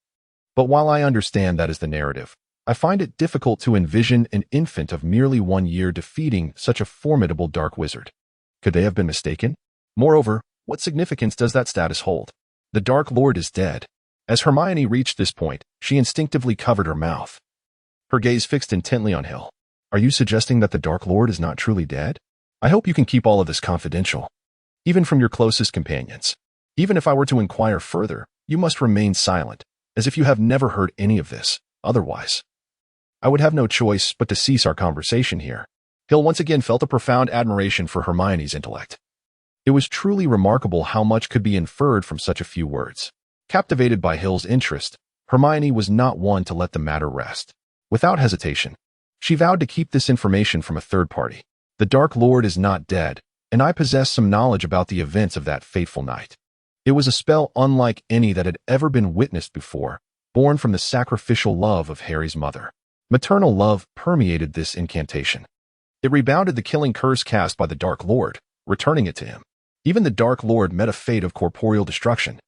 But while I understand that is the narrative, I find it difficult to envision an infant of merely 1 year defeating such a formidable dark wizard. Could they have been mistaken? Moreover, what significance does that status hold? The Dark Lord is dead. As Hermione reached this point, she instinctively covered her mouth. Her gaze fixed intently on Hill. Are you suggesting that the Dark Lord is not truly dead? I hope you can keep all of this confidential, even from your closest companions. Even if I were to inquire further, you must remain silent, as if you have never heard any of this. Otherwise, I would have no choice but to cease our conversation here. Hill once again felt a profound admiration for Hermione's intellect. It was truly remarkable how much could be inferred from such a few words. Captivated by Hill's interest, Hermione was not one to let the matter rest. Without hesitation, she vowed to keep this information from a third party. The Dark Lord is not dead, and I possess some knowledge about the events of that fateful night. It was a spell unlike any that had ever been witnessed before, born from the sacrificial love of Harry's mother. Maternal love permeated this incantation. It rebounded the killing curse cast by the Dark Lord, returning it to him. Even the Dark Lord met a fate of corporeal destruction,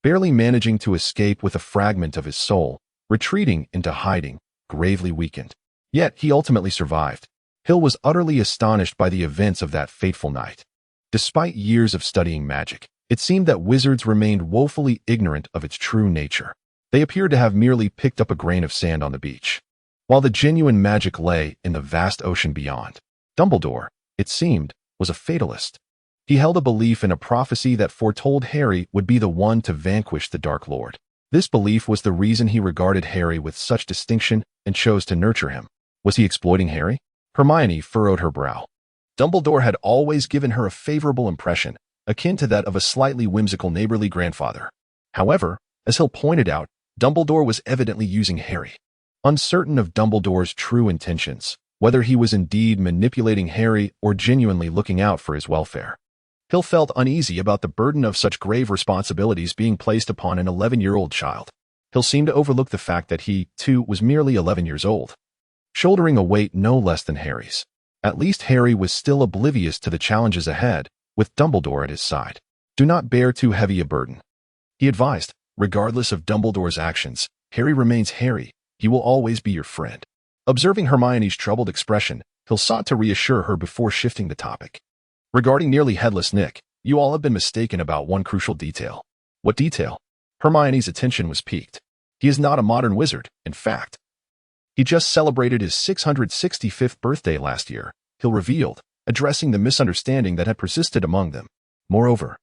barely managing to escape with a fragment of his soul, retreating into hiding, gravely weakened. Yet he ultimately survived. Hill was utterly astonished by the events of that fateful night. Despite years of studying magic, it seemed that wizards remained woefully ignorant of its true nature. They appeared to have merely picked up a grain of sand on the beach, while the genuine magic lay in the vast ocean beyond. Dumbledore, it seemed, was a fatalist. He held a belief in a prophecy that foretold Harry would be the one to vanquish the Dark Lord. This belief was the reason he regarded Harry with such distinction and chose to nurture him. Was he exploiting Harry? Hermione furrowed her brow. Dumbledore had always given her a favorable impression, akin to that of a slightly whimsical neighborly grandfather. However, as Hill pointed out, Dumbledore was evidently using Harry. Uncertain of Dumbledore's true intentions, whether he was indeed manipulating Harry or genuinely looking out for his welfare, Hill felt uneasy about the burden of such grave responsibilities being placed upon an 11-year-old child. Hill seemed to overlook the fact that he, too, was merely 11 years old, shouldering a weight no less than Harry's. At least Harry was still oblivious to the challenges ahead, with Dumbledore at his side. Do not bear too heavy a burden, he advised. Regardless of Dumbledore's actions, Harry remains Harry. He will always be your friend. Observing Hermione's troubled expression, Hill sought to reassure her before shifting the topic. Regarding nearly headless Nick, you all have been mistaken about one crucial detail. What detail? Hermione's attention was piqued. He is not a modern wizard, in fact. He just celebrated his 665th birthday last year, Hill revealed, addressing the misunderstanding that had persisted among them. Moreover,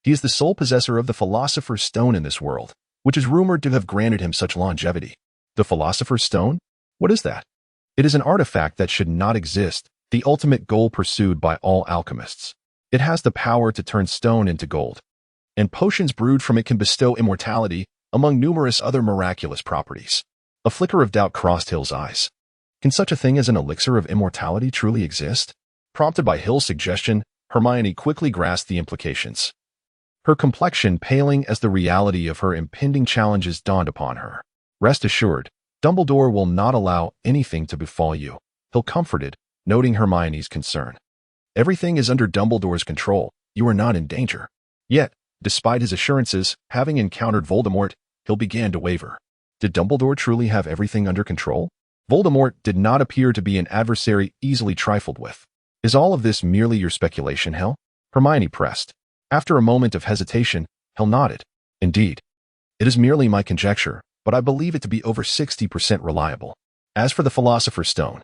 he is the sole possessor of the Philosopher's Stone in this world, which is rumored to have granted him such longevity. The Philosopher's Stone? What is that? It is an artifact that should not exist, the ultimate goal pursued by all alchemists. It has the power to turn stone into gold, and potions brewed from it can bestow immortality, among numerous other miraculous properties. A flicker of doubt crossed Hill's eyes. Can such a thing as an elixir of immortality truly exist? Prompted by Hill's suggestion, Hermione quickly grasped the implications, her complexion paling as the reality of her impending challenges dawned upon her. Rest assured, Dumbledore will not allow anything to befall you, Hill comforted, noting Hermione's concern. Everything is under Dumbledore's control. You are not in danger. Yet, despite his assurances, having encountered Voldemort, Hill began to waver. Did Dumbledore truly have everything under control? Voldemort did not appear to be an adversary easily trifled with. Is all of this merely your speculation, Hill? Hermione pressed. After a moment of hesitation, Hill nodded. Indeed. It is merely my conjecture, but I believe it to be over 60% reliable. As for the Philosopher's Stone,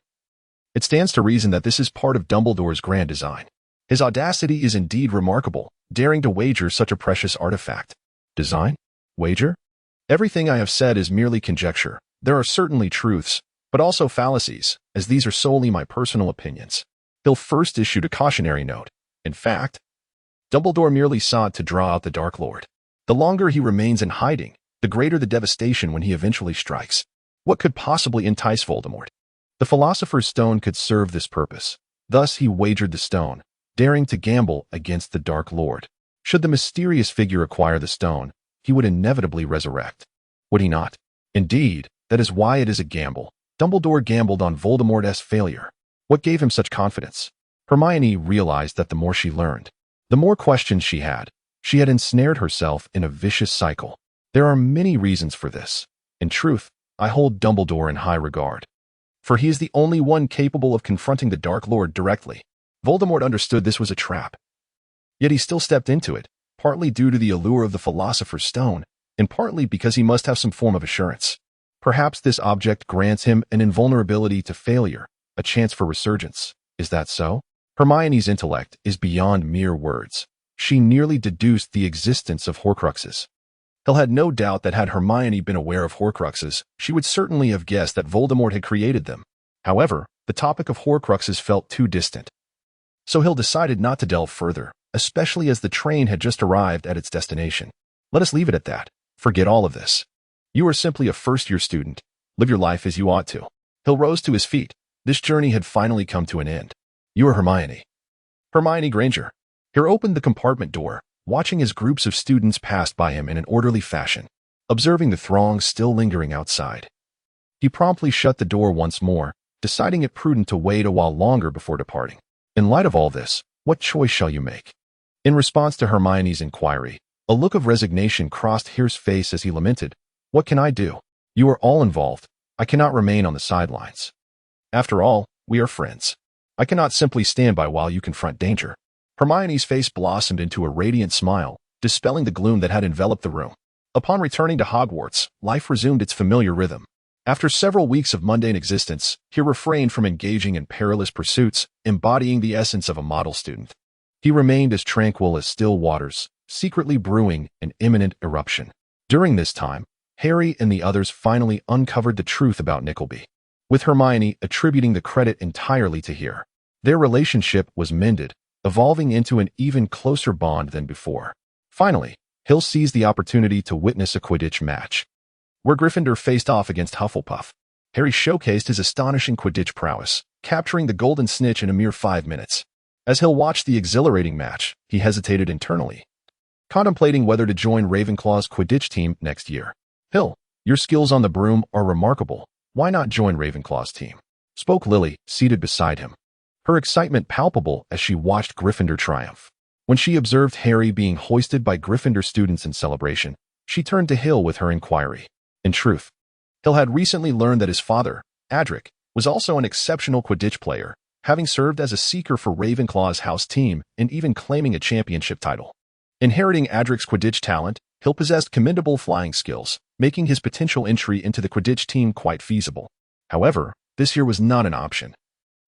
it stands to reason that this is part of Dumbledore's grand design. His audacity is indeed remarkable, daring to wager such a precious artifact. Design? Wager? Everything I have said is merely conjecture. There are certainly truths, but also fallacies, as these are solely my personal opinions. Hill first issued a cautionary note. In fact, Dumbledore merely sought to draw out the Dark Lord. The longer he remains in hiding, the greater the devastation when he eventually strikes. What could possibly entice Voldemort? The Philosopher's Stone could serve this purpose. Thus he wagered the stone, daring to gamble against the Dark Lord. Should the mysterious figure acquire the stone, he would inevitably resurrect. Would he not? Indeed, that is why it is a gamble. Dumbledore gambled on Voldemort's failure. What gave him such confidence? Hermione realized that the more she learned, the more questions she had. She had ensnared herself in a vicious cycle. There are many reasons for this. In truth, I hold Dumbledore in high regard, for he is the only one capable of confronting the Dark Lord directly. Voldemort understood this was a trap. Yet he still stepped into it, partly due to the allure of the Philosopher's Stone, and partly because he must have some form of assurance. Perhaps this object grants him an invulnerability to failure, a chance for resurgence. Is that so? Hermione's intellect is beyond mere words. She nearly deduced the existence of Horcruxes. Hill had no doubt that had Hermione been aware of Horcruxes, she would certainly have guessed that Voldemort had created them. However, the topic of Horcruxes felt too distant. So Hill decided not to delve further, especially as the train had just arrived at its destination. Let us leave it at that. Forget all of this. You are simply a first-year student. Live your life as you ought to. Hill rose to his feet. This journey had finally come to an end. You are Hermione. Hermione Granger. Harry opened the compartment door, watching as groups of students passed by him in an orderly fashion, observing the throng still lingering outside. He promptly shut the door once more, deciding it prudent to wait a while longer before departing. In light of all this, what choice shall you make? In response to Hermione's inquiry, a look of resignation crossed Harry's face as he lamented, "What can I do? You are all involved. I cannot remain on the sidelines. After all, we are friends. I cannot simply stand by while you confront danger." Hermione's face blossomed into a radiant smile, dispelling the gloom that had enveloped the room. Upon returning to Hogwarts, life resumed its familiar rhythm. After several weeks of mundane existence, he refrained from engaging in perilous pursuits, embodying the essence of a model student. He remained as tranquil as still waters, secretly brewing an imminent eruption. During this time, Harry and the others finally uncovered the truth about Nickleby, with Hermione attributing the credit entirely to Harry. Their relationship was mended, evolving into an even closer bond than before. Finally, Hill seized the opportunity to witness a Quidditch match, where Gryffindor faced off against Hufflepuff. Harry showcased his astonishing Quidditch prowess, capturing the Golden Snitch in a mere 5 minutes. As Hill watched the exhilarating match, he hesitated internally, contemplating whether to join Ravenclaw's Quidditch team next year. "Hill, your skills on the broom are remarkable. Why not join Ravenclaw's team?" spoke Lily, seated beside him, her excitement palpable as she watched Gryffindor triumph. When she observed Harry being hoisted by Gryffindor students in celebration, she turned to Hill with her inquiry. In truth, Hill had recently learned that his father, Adric, was also an exceptional Quidditch player, having served as a seeker for Ravenclaw's house team and even claiming a championship title. Inheriting Adric's Quidditch talent, Hill possessed commendable flying skills, making his potential entry into the Quidditch team quite feasible. However, this year was not an option,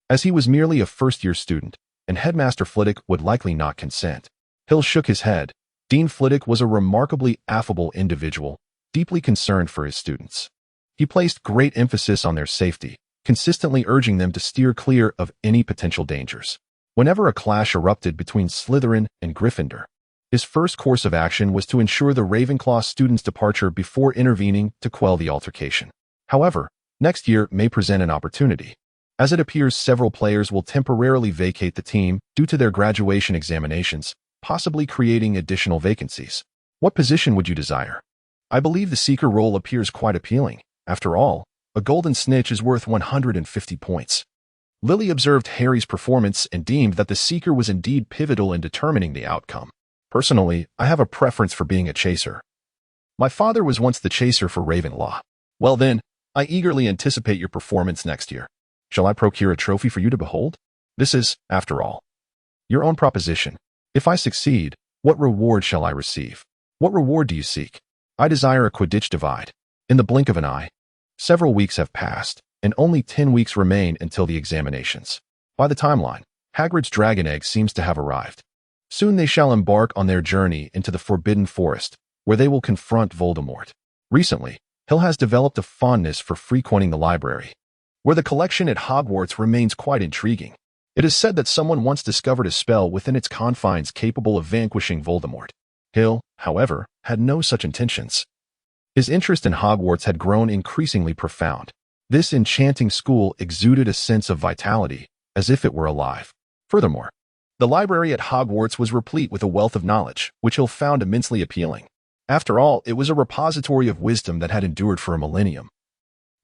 as he was merely a first-year student, and Headmaster Flitwick would likely not consent. Hill shook his head. Dean Flitwick was a remarkably affable individual, deeply concerned for his students. He placed great emphasis on their safety, consistently urging them to steer clear of any potential dangers. Whenever a clash erupted between Slytherin and Gryffindor, his first course of action was to ensure the Ravenclaw students' departure before intervening to quell the altercation. However, next year may present an opportunity, as it appears several players will temporarily vacate the team due to their graduation examinations, possibly creating additional vacancies. What position would you desire? I believe the Seeker role appears quite appealing. After all, a Golden Snitch is worth 150 points. Lily observed Harry's performance and deemed that the Seeker was indeed pivotal in determining the outcome. Personally, I have a preference for being a chaser. My father was once the chaser for Ravenclaw. Well then, I eagerly anticipate your performance next year. Shall I procure a trophy for you to behold? This is, after all, your own proposition. If I succeed, what reward shall I receive? What reward do you seek? I desire a Quidditch divide. In the blink of an eye, several weeks have passed, and only 10 weeks remain until the examinations. By the timeline, Hagrid's dragon egg seems to have arrived. Soon they shall embark on their journey into the Forbidden Forest, where they will confront Voldemort. Recently, Hill has developed a fondness for frequenting the library, where the collection at Hogwarts remains quite intriguing. It is said that someone once discovered a spell within its confines capable of vanquishing Voldemort. Hill, however, had no such intentions. His interest in Hogwarts had grown increasingly profound. This enchanting school exuded a sense of vitality, as if it were alive. Furthermore, the library at Hogwarts was replete with a wealth of knowledge, which Hill found immensely appealing. After all, it was a repository of wisdom that had endured for a millennium.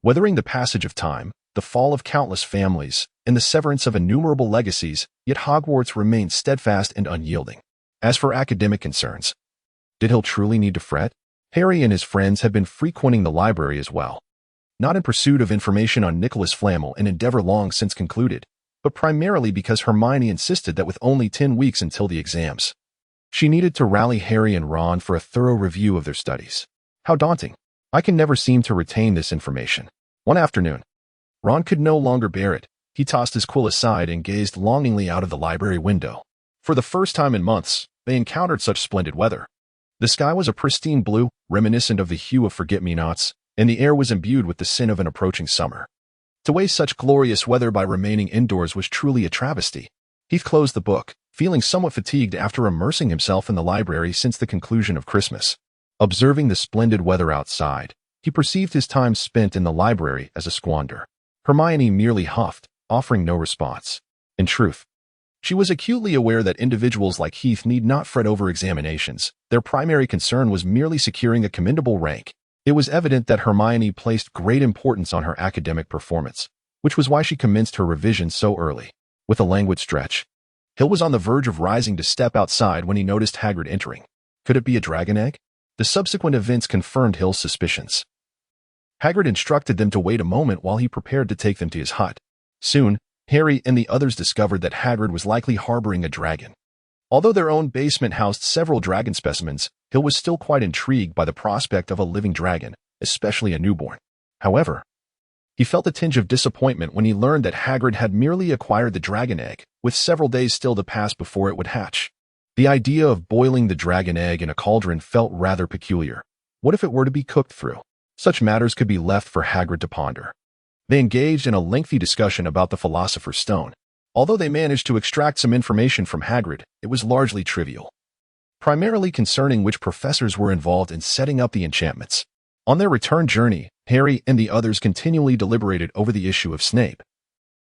Weathering the passage of time, the fall of countless families, and the severance of innumerable legacies, yet Hogwarts remained steadfast and unyielding. As for academic concerns, did Hill truly need to fret? Harry and his friends had been frequenting the library as well. Not in pursuit of information on Nicholas Flamel, an endeavor long since concluded, but primarily because Hermione insisted that with only 10 weeks until the exams, she needed to rally Harry and Ron for a thorough review of their studies. How daunting. I can never seem to retain this information. One afternoon, Ron could no longer bear it. He tossed his quill aside and gazed longingly out of the library window. For the first time in months, they encountered such splendid weather. The sky was a pristine blue, reminiscent of the hue of forget-me-nots, and the air was imbued with the scent of an approaching summer. To waste such glorious weather by remaining indoors was truly a travesty. Heath closed the book, feeling somewhat fatigued after immersing himself in the library since the conclusion of Christmas. Observing the splendid weather outside, he perceived his time spent in the library as a squander. Hermione merely huffed, offering no response. In truth, she was acutely aware that individuals like Heath need not fret over examinations. Their primary concern was merely securing a commendable rank. It was evident that Hermione placed great importance on her academic performance, which was why she commenced her revision so early. With a languid stretch, Hill was on the verge of rising to step outside when he noticed Hagrid entering. Could it be a dragon egg? The subsequent events confirmed Hill's suspicions. Hagrid instructed them to wait a moment while he prepared to take them to his hut. Soon, Harry and the others discovered that Hagrid was likely harboring a dragon. Although their own basement housed several dragon specimens, Hill was still quite intrigued by the prospect of a living dragon, especially a newborn. However, he felt a tinge of disappointment when he learned that Hagrid had merely acquired the dragon egg, with several days still to pass before it would hatch. The idea of boiling the dragon egg in a cauldron felt rather peculiar. What if it were to be cooked through? Such matters could be left for Hagrid to ponder. They engaged in a lengthy discussion about the Philosopher's Stone. Although they managed to extract some information from Hagrid, it was largely trivial, primarily concerning which professors were involved in setting up the enchantments. On their return journey, Harry and the others continually deliberated over the issue of Snape,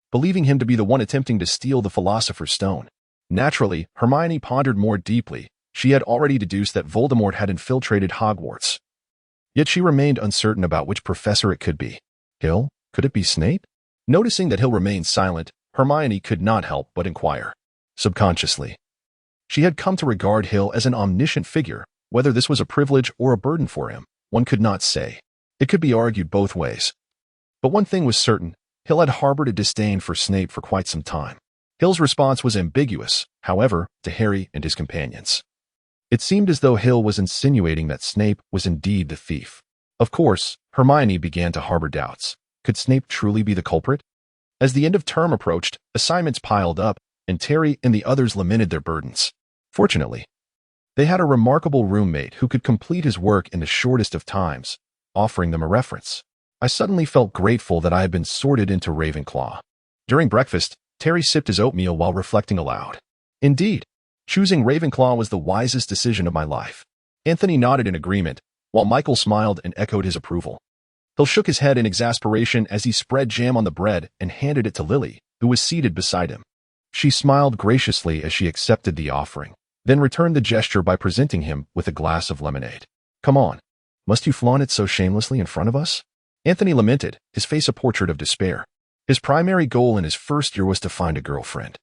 believing him to be the one attempting to steal the Philosopher's Stone. Naturally, Hermione pondered more deeply. She had already deduced that Voldemort had infiltrated Hogwarts. Yet she remained uncertain about which professor it could be. Hill? Could it be Snape? Noticing that Hill remained silent, Hermione could not help but inquire. Subconsciously, she had come to regard Hill as an omniscient figure. Whether this was a privilege or a burden for him, one could not say. It could be argued both ways. But one thing was certain, Hill had harbored a disdain for Snape for quite some time. Hill's response was ambiguous, however, to Harry and his companions. It seemed as though Hill was insinuating that Snape was indeed the thief. Of course, Hermione began to harbor doubts. Could Snape truly be the culprit? As the end of term approached, assignments piled up, and Terry and the others lamented their burdens. Fortunately, they had a remarkable roommate who could complete his work in the shortest of times, offering them a reference. I suddenly felt grateful that I had been sorted into Ravenclaw. During breakfast, Terry sipped his oatmeal while reflecting aloud. Indeed, choosing Ravenclaw was the wisest decision of my life. Anthony nodded in agreement, while Michael smiled and echoed his approval. Hill shook his head in exasperation as he spread jam on the bread and handed it to Lily, who was seated beside him. She smiled graciously as she accepted the offering, then returned the gesture by presenting him with a glass of lemonade. Come on, must you flaunt it so shamelessly in front of us? Anthony lamented, his face a portrait of despair. His primary goal in his first year was to find a girlfriend.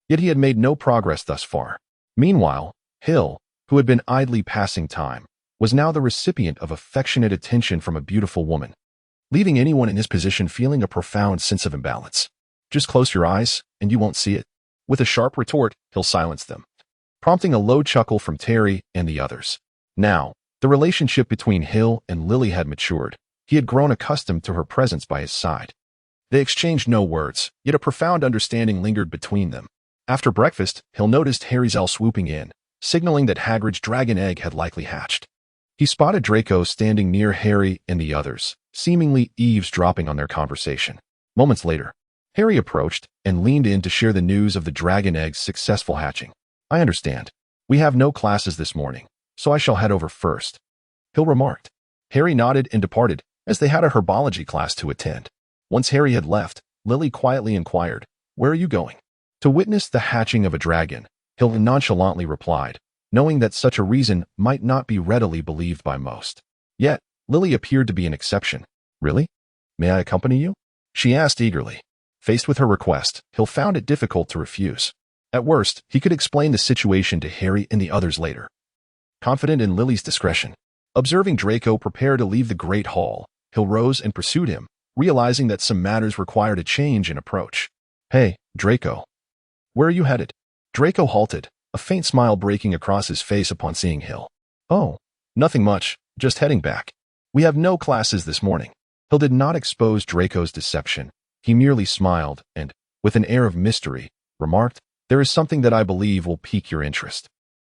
Yet he had made no progress thus far. Meanwhile, Hill, who had been idly passing time, was now the recipient of affectionate attention from a beautiful woman, leaving anyone in his position feeling a profound sense of imbalance. Just close your eyes, and you won't see it. With a sharp retort, Hill silenced them, prompting a low chuckle from Terry and the others. Now, The relationship between Hill and Lily had matured. He had grown accustomed to her presence by his side. They exchanged no words, yet a profound understanding lingered between them. After breakfast, Hill noticed Harry's owl swooping in, signaling that Hagrid's dragon egg had likely hatched. He spotted Draco standing near Harry and the others, seemingly eavesdropping on their conversation. Moments later, Harry approached and leaned in to share the news of the dragon egg's successful hatching. "I understand. We have no classes this morning, so I shall head over first," Hill remarked. Harry nodded and departed, as they had a herbology class to attend. Once Harry had left, Lily quietly inquired, "Where are you going?" "To witness the hatching of a dragon," Hill nonchalantly replied, knowing that such a reason might not be readily believed by most. Yet, Lily appeared to be an exception. "Really? May I accompany you?" she asked eagerly. Faced with her request, Hill found it difficult to refuse. At worst, he could explain the situation to Harry and the others later. Confident in Lily's discretion, observing Draco prepare to leave the Great Hall, Hill rose and pursued him, realizing that some matters required a change in approach. "Hey, Draco. Where are you headed?" Draco halted, a faint smile breaking across his face upon seeing Hill. "Oh, nothing much, just heading back. We have no classes this morning." Hill did not expose Draco's deception. He merely smiled and, with an air of mystery, remarked, "There is something that I believe will pique your interest.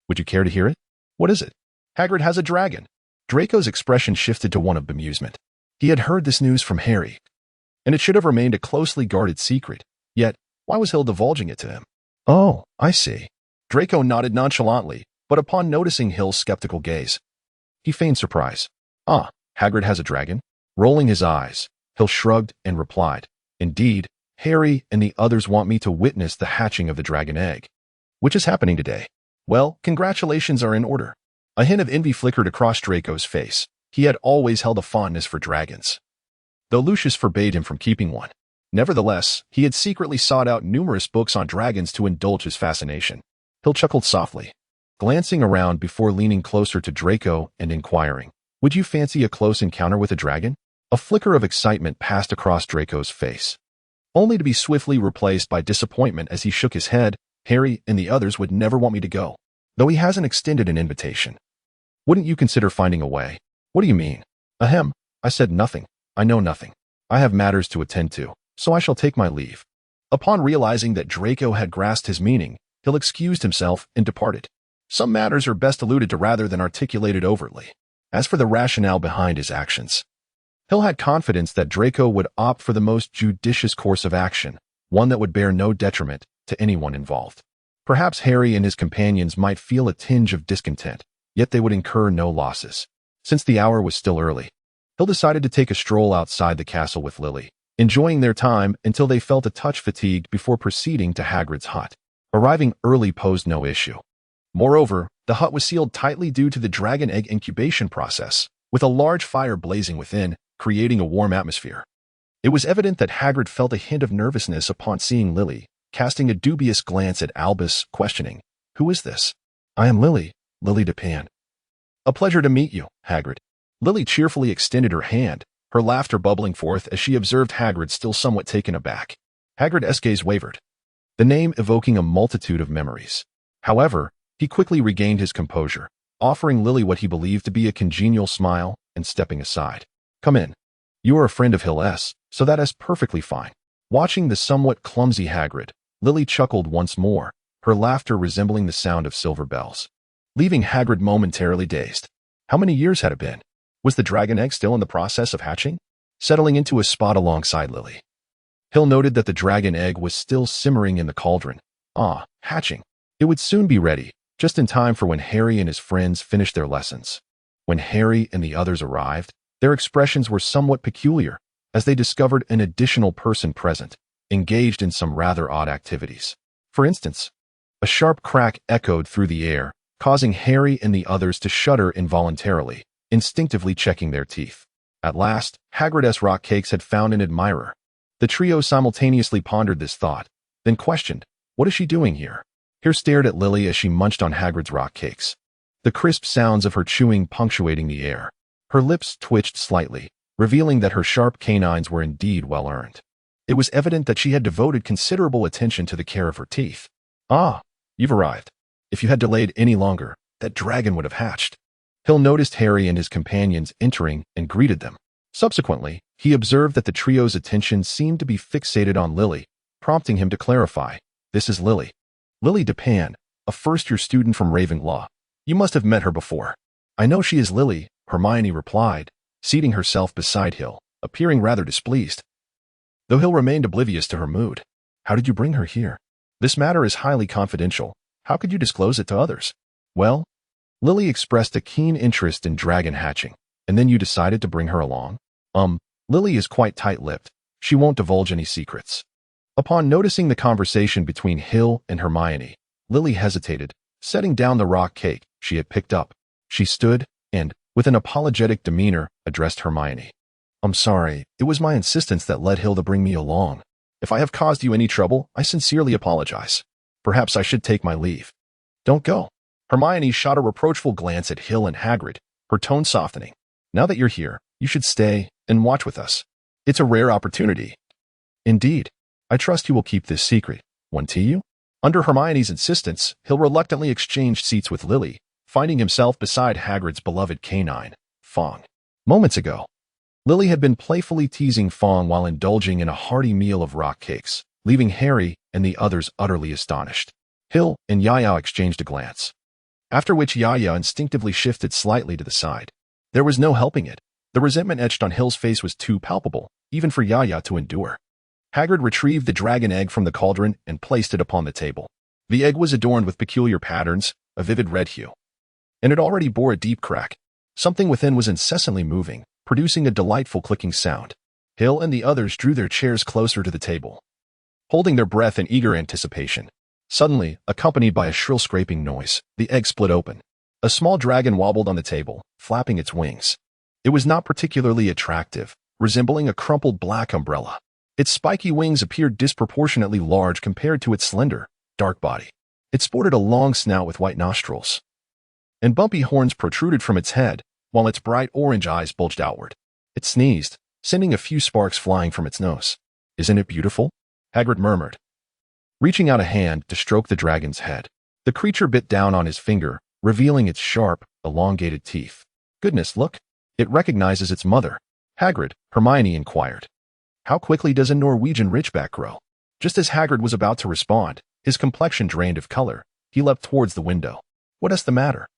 Would you care to hear it?" "What is it?" "Hagrid has a dragon." Draco's expression shifted to one of bemusement. He had heard this news from Harry, and it should have remained a closely guarded secret. Yet, why was Hill divulging it to him? "Oh, I see." Draco nodded nonchalantly, but upon noticing Hill's skeptical gaze, he feigned surprise. "Ah, Hagrid has a dragon?" Rolling his eyes, Hill shrugged and replied, "Indeed, Harry and the others want me to witness the hatching of the dragon egg." "Which is happening today." "Well, congratulations are in order." A hint of envy flickered across Draco's face. He had always held a fondness for dragons, though Lucius forbade him from keeping one. Nevertheless, he had secretly sought out numerous books on dragons to indulge his fascination. Hill chuckled softly, glancing around before leaning closer to Draco and inquiring, "Would you fancy a close encounter with a dragon?" A flicker of excitement passed across Draco's face, only to be swiftly replaced by disappointment as he shook his head. "Harry and the others would never want me to go, though he hasn't extended an invitation." "Wouldn't you consider finding a way?" "What do you mean?" "Ahem, I said nothing. I know nothing. I have matters to attend to, so I shall take my leave." Upon realizing that Draco had grasped his meaning, Hill excused himself and departed. Some matters are best alluded to rather than articulated overtly. As for the rationale behind his actions, Hill had confidence that Draco would opt for the most judicious course of action, one that would bear no detriment to anyone involved. Perhaps Harry and his companions might feel a tinge of discontent, yet they would incur no losses. Since the hour was still early, Hill decided to take a stroll outside the castle with Lily, enjoying their time until they felt a touch fatigued before proceeding to Hagrid's hut. Arriving early posed no issue. Moreover, the hut was sealed tightly due to the dragon egg incubation process, with a large fire blazing within, creating a warm atmosphere. It was evident that Hagrid felt a hint of nervousness upon seeing Lily, casting a dubious glance at Albus, questioning, "Who is this?" "I am Lily, Lily Dupin." "A pleasure to meet you, Hagrid." Lily cheerfully extended her hand, her laughter bubbling forth as she observed Hagrid still somewhat taken aback. Hagrid's gaze wavered, the name evoking a multitude of memories. However, he quickly regained his composure, offering Lily what he believed to be a congenial smile and stepping aside. "Come in. You are a friend of Hill S, so that is perfectly fine." Watching the somewhat clumsy Hagrid, Lily chuckled once more, her laughter resembling the sound of silver bells, leaving Hagrid momentarily dazed. How many years had it been? Was the dragon egg still in the process of hatching? Settling into a spot alongside Lily, Hill noted that the dragon egg was still simmering in the cauldron. Ah, hatching. It would soon be ready, just in time for when Harry and his friends finished their lessons. When Harry and the others arrived, their expressions were somewhat peculiar, as they discovered an additional person present, engaged in some rather odd activities. For instance, a sharp crack echoed through the air, causing Harry and the others to shudder involuntarily, instinctively checking their teeth. At last, Hagrid's rock cakes had found an admirer. The trio simultaneously pondered this thought, then questioned, "What is she doing here?" Here stared at Lily as she munched on Hagrid's rock cakes, the crisp sounds of her chewing punctuating the air. Her lips twitched slightly, revealing that her sharp canines were indeed well earned. It was evident that she had devoted considerable attention to the care of her teeth. "Ah, you've arrived. If you had delayed any longer, that dragon would have hatched." Hill noticed Harry and his companions entering and greeted them. Subsequently, he observed that the trio's attention seemed to be fixated on Lily, prompting him to clarify, "This is Lily. Lily DePan, a first-year student from Ravenclaw. You must have met her before." "I know she is Lily," Hermione replied, seating herself beside Hill, appearing rather displeased. Though Hill remained oblivious to her mood. "How did you bring her here? This matter is highly confidential. How could you disclose it to others?" "Well," Lily expressed a keen interest in dragon hatching. "And then you decided to bring her along?" Lily is quite tight-lipped. She won't divulge any secrets." Upon noticing the conversation between Hill and Hermione, Lily hesitated, setting down the rock cake she had picked up. She stood and, with an apologetic demeanor, addressed Hermione. "I'm sorry, it was my insistence that led Hill to bring me along. If I have caused you any trouble, I sincerely apologize. Perhaps I should take my leave." "Don't go." Hermione shot a reproachful glance at Hill and Hagrid, her tone softening. "Now that you're here, you should stay and watch with us. It's a rare opportunity." "Indeed. I trust you will keep this secret. One to you?" Under Hermione's insistence, Hill reluctantly exchanged seats with Lily, finding himself beside Hagrid's beloved canine, Fong. Moments ago, Lily had been playfully teasing Fong while indulging in a hearty meal of rock cakes, leaving Harry and the others utterly astonished. Hill and Yaya exchanged a glance, after which Yaya instinctively shifted slightly to the side. There was no helping it. The resentment etched on Hill's face was too palpable, even for Yaya to endure. Hagrid retrieved the dragon egg from the cauldron and placed it upon the table. The egg was adorned with peculiar patterns, a vivid red hue, and it already bore a deep crack. Something within was incessantly moving, producing a delightful clicking sound. Hill and the others drew their chairs closer to the table, holding their breath in eager anticipation. Suddenly, accompanied by a shrill scraping noise, the egg split open. A small dragon wobbled on the table, flapping its wings. It was not particularly attractive, resembling a crumpled black umbrella. Its spiky wings appeared disproportionately large compared to its slender, dark body. It sported a long snout with white nostrils, and bumpy horns protruded from its head, while its bright orange eyes bulged outward. It sneezed, sending a few sparks flying from its nose. "Isn't it beautiful?" Hagrid murmured, reaching out a hand to stroke the dragon's head. The creature bit down on his finger, revealing its sharp, elongated teeth. "Goodness, look! It recognizes its mother." "Hagrid," Hermione inquired, "how quickly does a Norwegian ridgeback grow?" Just as Hagrid was about to respond, his complexion drained of color. He leapt towards the window. "What is the matter?"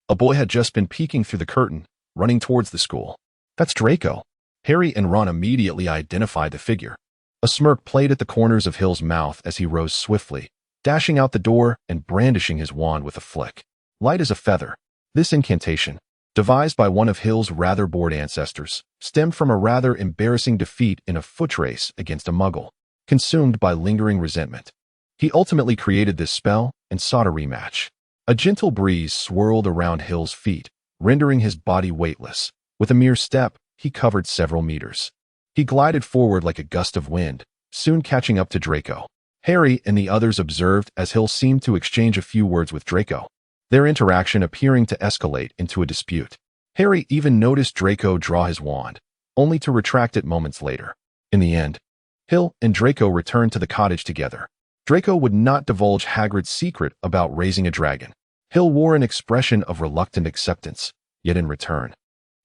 A boy had just been peeking through the curtain, running towards the school. "That's Draco." Harry and Ron immediately identified the figure. A smirk played at the corners of Hill's mouth as he rose swiftly, dashing out the door and brandishing his wand with a flick. Light as a feather. This incantation, devised by one of Hill's rather bored ancestors, stemmed from a rather embarrassing defeat in a foot race against a muggle. Consumed by lingering resentment, he ultimately created this spell and sought a rematch. A gentle breeze swirled around Hill's feet, rendering his body weightless. With a mere step, he covered several meters. He glided forward like a gust of wind, soon catching up to Draco. Harry and the others observed as Hill seemed to exchange a few words with Draco, their interaction appearing to escalate into a dispute. Harry even noticed Draco draw his wand, only to retract it moments later. In the end, Hill and Draco returned to the cottage together. Draco would not divulge Hagrid's secret about raising a dragon. Hill wore an expression of reluctant acceptance, yet in return,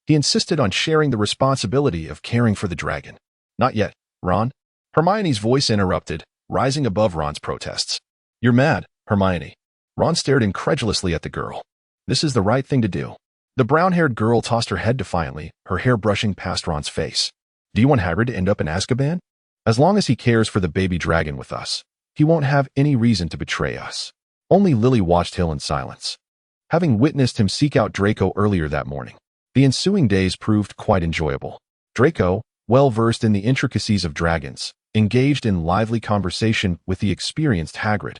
he insisted on sharing the responsibility of caring for the dragon. "Not yet, Ron," Hermione's voice interrupted, rising above Ron's protests. "You're mad, Hermione." Ron stared incredulously at the girl. "This is the right thing to do." The brown-haired girl tossed her head defiantly, her hair brushing past Ron's face. "Do you want Hagrid to end up in Azkaban? As long as he cares for the baby dragon with us, he won't have any reason to betray us." Only Lily watched Hill in silence, having witnessed him seek out Draco earlier that morning. The ensuing days proved quite enjoyable. Draco, well versed in the intricacies of dragons, engaged in lively conversation with the experienced Hagrid,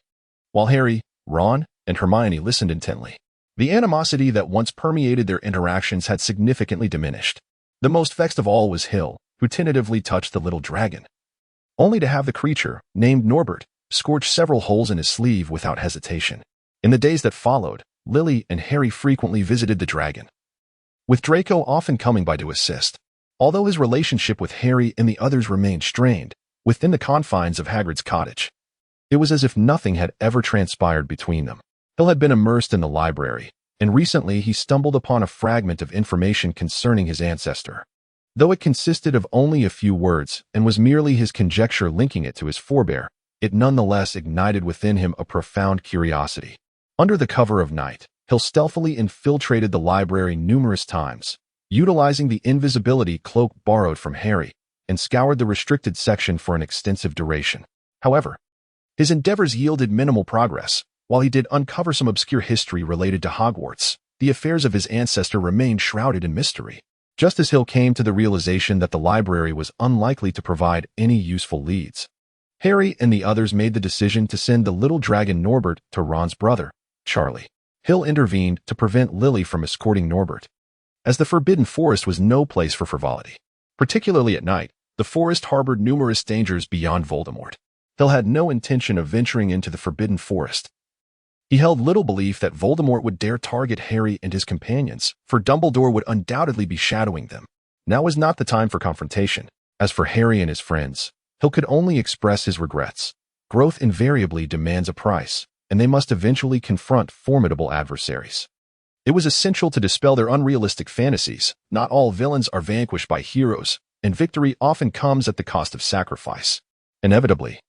while Harry, Ron, and Hermione listened intently. The animosity that once permeated their interactions had significantly diminished. The most vexed of all was Hill, who tentatively touched the little dragon, only to have the creature, named Norbert, scorch several holes in his sleeve without hesitation. In the days that followed, Lily and Harry frequently visited the dragon, with Draco often coming by to assist. Although his relationship with Harry and the others remained strained, within the confines of Hagrid's cottage, it was as if nothing had ever transpired between them. Hill had been immersed in the library, and recently he stumbled upon a fragment of information concerning his ancestor. Though it consisted of only a few words and was merely his conjecture linking it to his forebear, it nonetheless ignited within him a profound curiosity. Under the cover of night, Hill stealthily infiltrated the library numerous times, utilizing the invisibility cloak borrowed from Harry, and scoured the restricted section for an extensive duration. However, his endeavors yielded minimal progress. While he did uncover some obscure history related to Hogwarts, the affairs of his ancestor remained shrouded in mystery. Just as Hill came to the realization that the library was unlikely to provide any useful leads, Harry and the others made the decision to send the little dragon Norbert to Ron's brother, Charlie. Hill intervened to prevent Lily from escorting Norbert, as the Forbidden Forest was no place for frivolity. Particularly at night, the forest harbored numerous dangers beyond Voldemort. Hill had no intention of venturing into the Forbidden Forest. He held little belief that Voldemort would dare target Harry and his companions, for Dumbledore would undoubtedly be shadowing them. Now was not the time for confrontation. As for Harry and his friends, Hill could only express his regrets. Growth invariably demands a price, and they must eventually confront formidable adversaries. It was essential to dispel their unrealistic fantasies. Not all villains are vanquished by heroes, and victory often comes at the cost of sacrifice. Inevitably,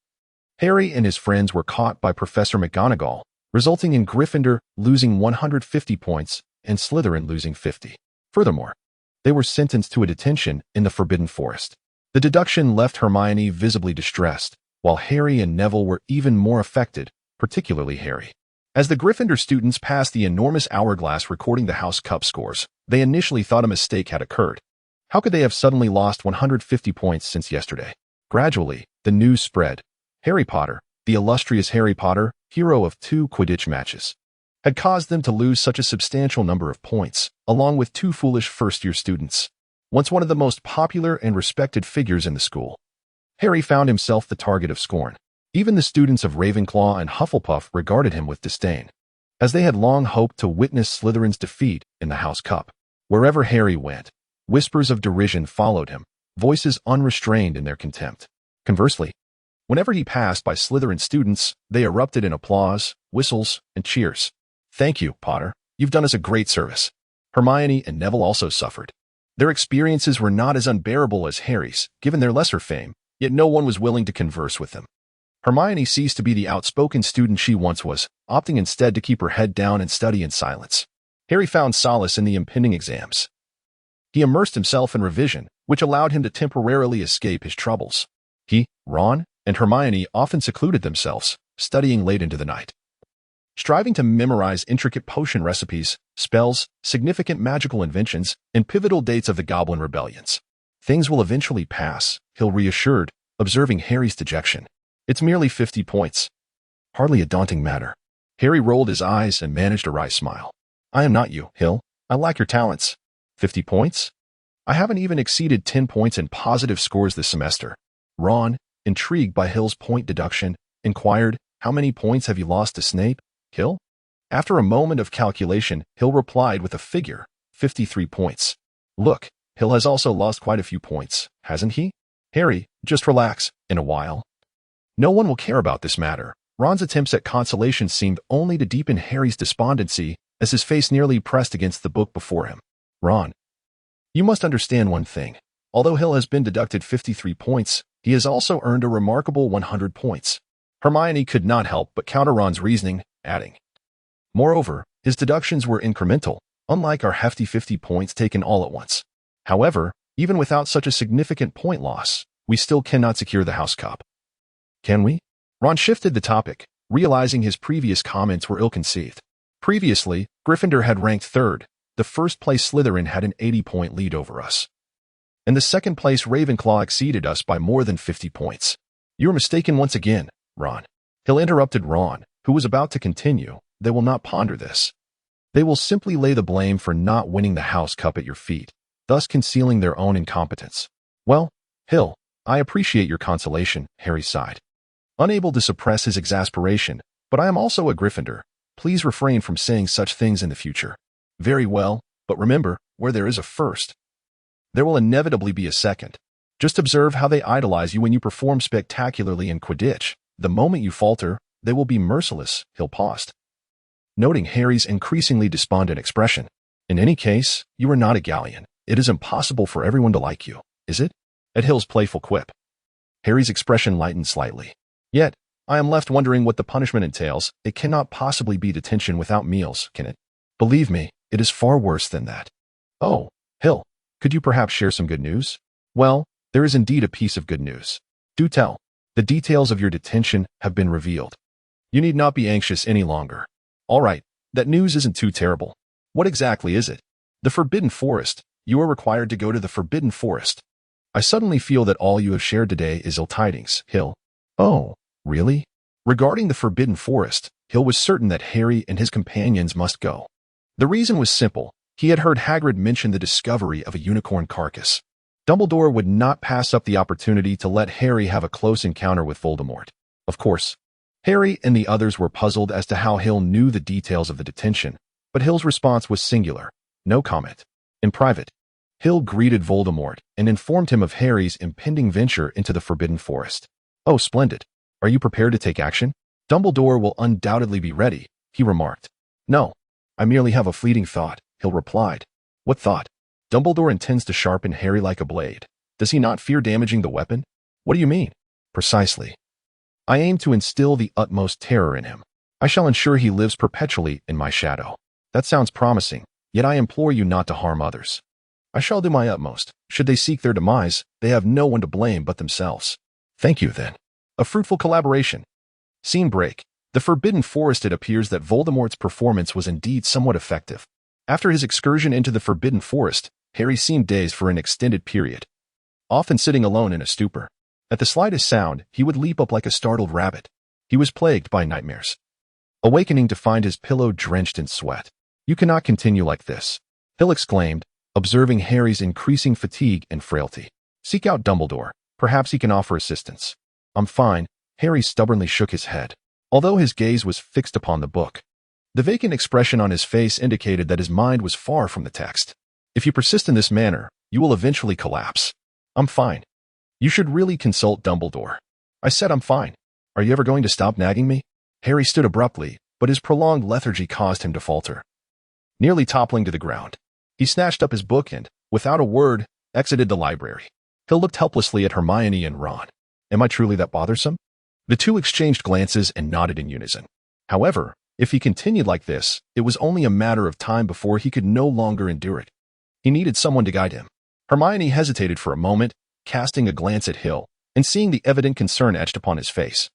Harry and his friends were caught by Professor McGonagall, resulting in Gryffindor losing 150 points and Slytherin losing 50. Furthermore, they were sentenced to a detention in the Forbidden Forest. The deduction left Hermione visibly distressed, while Harry and Neville were even more affected, particularly Harry. As the Gryffindor students passed the enormous hourglass recording the House Cup scores, they initially thought a mistake had occurred. How could they have suddenly lost 150 points since yesterday? Gradually, the news spread. Harry Potter, the illustrious Harry Potter, hero of 2 Quidditch matches, had caused them to lose such a substantial number of points, along with 2 foolish first-year students. Once one of the most popular and respected figures in the school, Harry found himself the target of scorn. Even the students of Ravenclaw and Hufflepuff regarded him with disdain, as they had long hoped to witness Slytherin's defeat in the House Cup. Wherever Harry went, whispers of derision followed him, voices unrestrained in their contempt. Conversely, whenever he passed by Slytherin students, they erupted in applause, whistles, and cheers. "Thank you, Potter. You've done us a great service." Hermione and Neville also suffered. Their experiences were not as unbearable as Harry's, given their lesser fame, yet no one was willing to converse with them. Hermione ceased to be the outspoken student she once was, opting instead to keep her head down and study in silence. Harry found solace in the impending exams. He immersed himself in revision, which allowed him to temporarily escape his troubles. He, Ron, and Hermione often secluded themselves, studying late into the night, striving to memorize intricate potion recipes, spells, significant magical inventions, and pivotal dates of the Goblin Rebellions. "Things will eventually pass," Hill reassured, observing Harry's dejection. "It's merely 50 points. Hardly a daunting matter." Harry rolled his eyes and managed a wry smile. "I am not you, Hill. I lack your talents. 50 points? I haven't even exceeded 10 points in positive scores this semester." Ron, intrigued by Hill's point deduction, inquired, "How many points have you lost to Snape, Hill?" After a moment of calculation, Hill replied with a figure, 53 points. "Look, Hill has also lost quite a few points, hasn't he?" "Harry, just relax. In a while, no one will care about this matter." Ron's attempts at consolation seemed only to deepen Harry's despondency as his face nearly pressed against the book before him. "Ron, you must understand one thing. Although Hill has been deducted 53 points, he has also earned a remarkable 100 points. Hermione could not help but counter Ron's reasoning, adding, "Moreover, his deductions were incremental, unlike our hefty 50 points taken all at once. However, even without such a significant point loss, we still cannot secure the House Cup." "Can we?" Ron shifted the topic, realizing his previous comments were ill-conceived. Previously, Gryffindor had ranked 3rd. The first-place Slytherin had an 80-point lead over us, and the second-place Ravenclaw exceeded us by more than 50 points. "You're mistaken once again, Ron." Hill interrupted Ron, who was about to continue. "They will not ponder this. They will simply lay the blame for not winning the House Cup at your feet, thus concealing their own incompetence." "Well, Hill, I appreciate your consolation," Harry sighed, unable to suppress his exasperation, "but I am also a Gryffindor. Please refrain from saying such things in the future." "Very well, but remember, where there is a first, there will inevitably be a second. Just observe how they idolize you when you perform spectacularly in Quidditch. The moment you falter, they will be merciless." Hill paused, noting Harry's increasingly despondent expression. In any case, you are not a galleon. It is impossible for everyone to like you, is it? At Hill's playful quip. Harry's expression lightened slightly. Yet, I am left wondering what the punishment entails. It cannot possibly be detention without meals, can it? Believe me, it is far worse than that. Oh, Hill, could you perhaps share some good news? Well, there is indeed a piece of good news. Do tell. The details of your detention have been revealed. You need not be anxious any longer. All right, that news isn't too terrible. What exactly is it? The Forbidden Forest. You are required to go to the Forbidden Forest. I suddenly feel that all you have shared today is ill tidings, Hill. Oh, really? Regarding the Forbidden Forest, Hill was certain that Harry and his companions must go. The reason was simple. He had heard Hagrid mention the discovery of a unicorn carcass. Dumbledore would not pass up the opportunity to let Harry have a close encounter with Voldemort. Of course, Harry and the others were puzzled as to how Hill knew the details of the detention, but Hill's response was singular. No comment. In private, Hill greeted Voldemort and informed him of Harry's impending venture into the Forbidden Forest. Oh, splendid. Are you prepared to take action? Dumbledore will undoubtedly be ready, he remarked. No, I merely have a fleeting thought, Hill replied. What thought? Dumbledore intends to sharpen Harry like a blade. Does he not fear damaging the weapon? What do you mean? Precisely. I aim to instill the utmost terror in him. I shall ensure he lives perpetually in my shadow. That sounds promising, yet I implore you not to harm others. I shall do my utmost. Should they seek their demise, they have no one to blame but themselves. Thank you, then. A fruitful collaboration. Scene break. The Forbidden Forest. It appears that Voldemort's performance was indeed somewhat effective. After his excursion into the Forbidden Forest, Harry seemed dazed for an extended period, often sitting alone in a stupor. At the slightest sound, he would leap up like a startled rabbit. He was plagued by nightmares, awakening to find his pillow drenched in sweat. You cannot continue like this, Hill exclaimed, observing Harry's increasing fatigue and frailty. Seek out Dumbledore. Perhaps he can offer assistance. I'm fine. Harry stubbornly shook his head, although his gaze was fixed upon the book. The vacant expression on his face indicated that his mind was far from the text. If you persist in this manner, you will eventually collapse. I'm fine. You should really consult Dumbledore. I said I'm fine. Are you ever going to stop nagging me? Harry stood abruptly, but his prolonged lethargy caused him to falter, nearly toppling to the ground. He snatched up his book and, without a word, exited the library. Hill looked helplessly at Hermione and Ron. Am I truly that bothersome? The two exchanged glances and nodded in unison. However, if he continued like this, it was only a matter of time before he could no longer endure it. He needed someone to guide him. Hermione hesitated for a moment, casting a glance at Hill, and seeing the evident concern etched upon his face.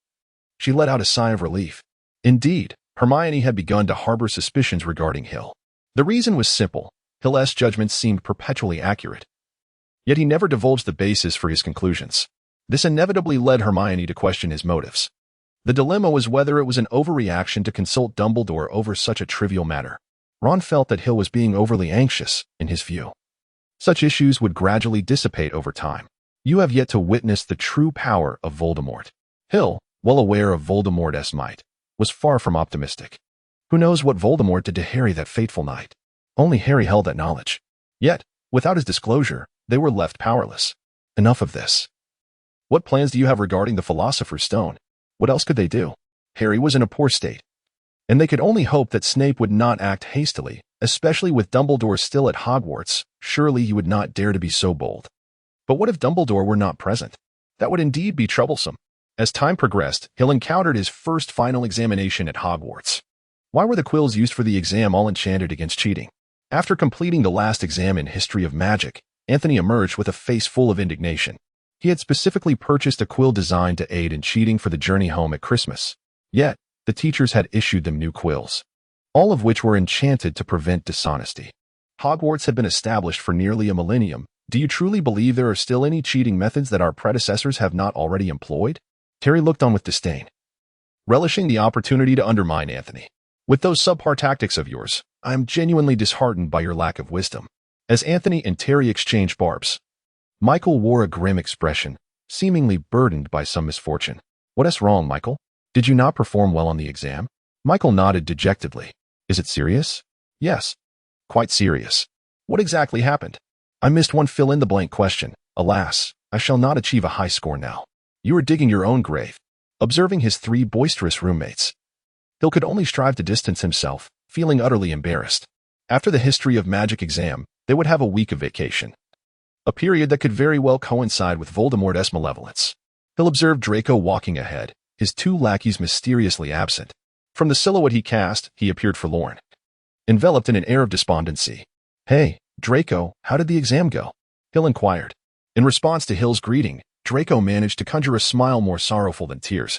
She let out a sigh of relief. Indeed, Hermione had begun to harbor suspicions regarding Hill. The reason was simple. Hill's judgments seemed perpetually accurate. Yet he never divulged the basis for his conclusions. This inevitably led Hermione to question his motives. The dilemma was whether it was an overreaction to consult Dumbledore over such a trivial matter. Ron felt that Hill was being overly anxious, in his view. Such issues would gradually dissipate over time. You have yet to witness the true power of Voldemort. Hill, well aware of Voldemort's might, was far from optimistic. Who knows what Voldemort did to Harry that fateful night? Only Harry held that knowledge. Yet, without his disclosure, they were left powerless. Enough of this. What plans do you have regarding the Philosopher's Stone? What else could they do? Harry was in a poor state, and they could only hope that Snape would not act hastily, especially with Dumbledore still at Hogwarts. Surely he would not dare to be so bold. But what if Dumbledore were not present? That would indeed be troublesome. As time progressed, Hill encountered his first final examination at Hogwarts. Why were the quills used for the exam all enchanted against cheating? After completing the last exam in History of Magic, Anthony emerged with a face full of indignation. He had specifically purchased a quill designed to aid in cheating for the journey home at Christmas. Yet, the teachers had issued them new quills, all of which were enchanted to prevent dishonesty. Hogwarts had been established for nearly a millennium. Do you truly believe there are still any cheating methods that our predecessors have not already employed? Terry looked on with disdain, relishing the opportunity to undermine Anthony. With those subpar tactics of yours, I am genuinely disheartened by your lack of wisdom. As Anthony and Terry exchanged barbs, Michael wore a grim expression, seemingly burdened by some misfortune. What's wrong, Michael? Did you not perform well on the exam? Michael nodded dejectedly. Is it serious? Yes. Quite serious. What exactly happened? I missed one fill-in-the-blank question. Alas, I shall not achieve a high score now. You are digging your own grave. Observing his three boisterous roommates, Hill could only strive to distance himself, feeling utterly embarrassed. After the history of magic exam, they would have a week of vacation, a period that could very well coincide with Voldemort's malevolence. Hill observed Draco walking ahead, his two lackeys mysteriously absent. From the silhouette he cast, he appeared forlorn, enveloped in an air of despondency. "Hey, Draco, how did the exam go?" Hill inquired. In response to Hill's greeting, Draco managed to conjure a smile more sorrowful than tears,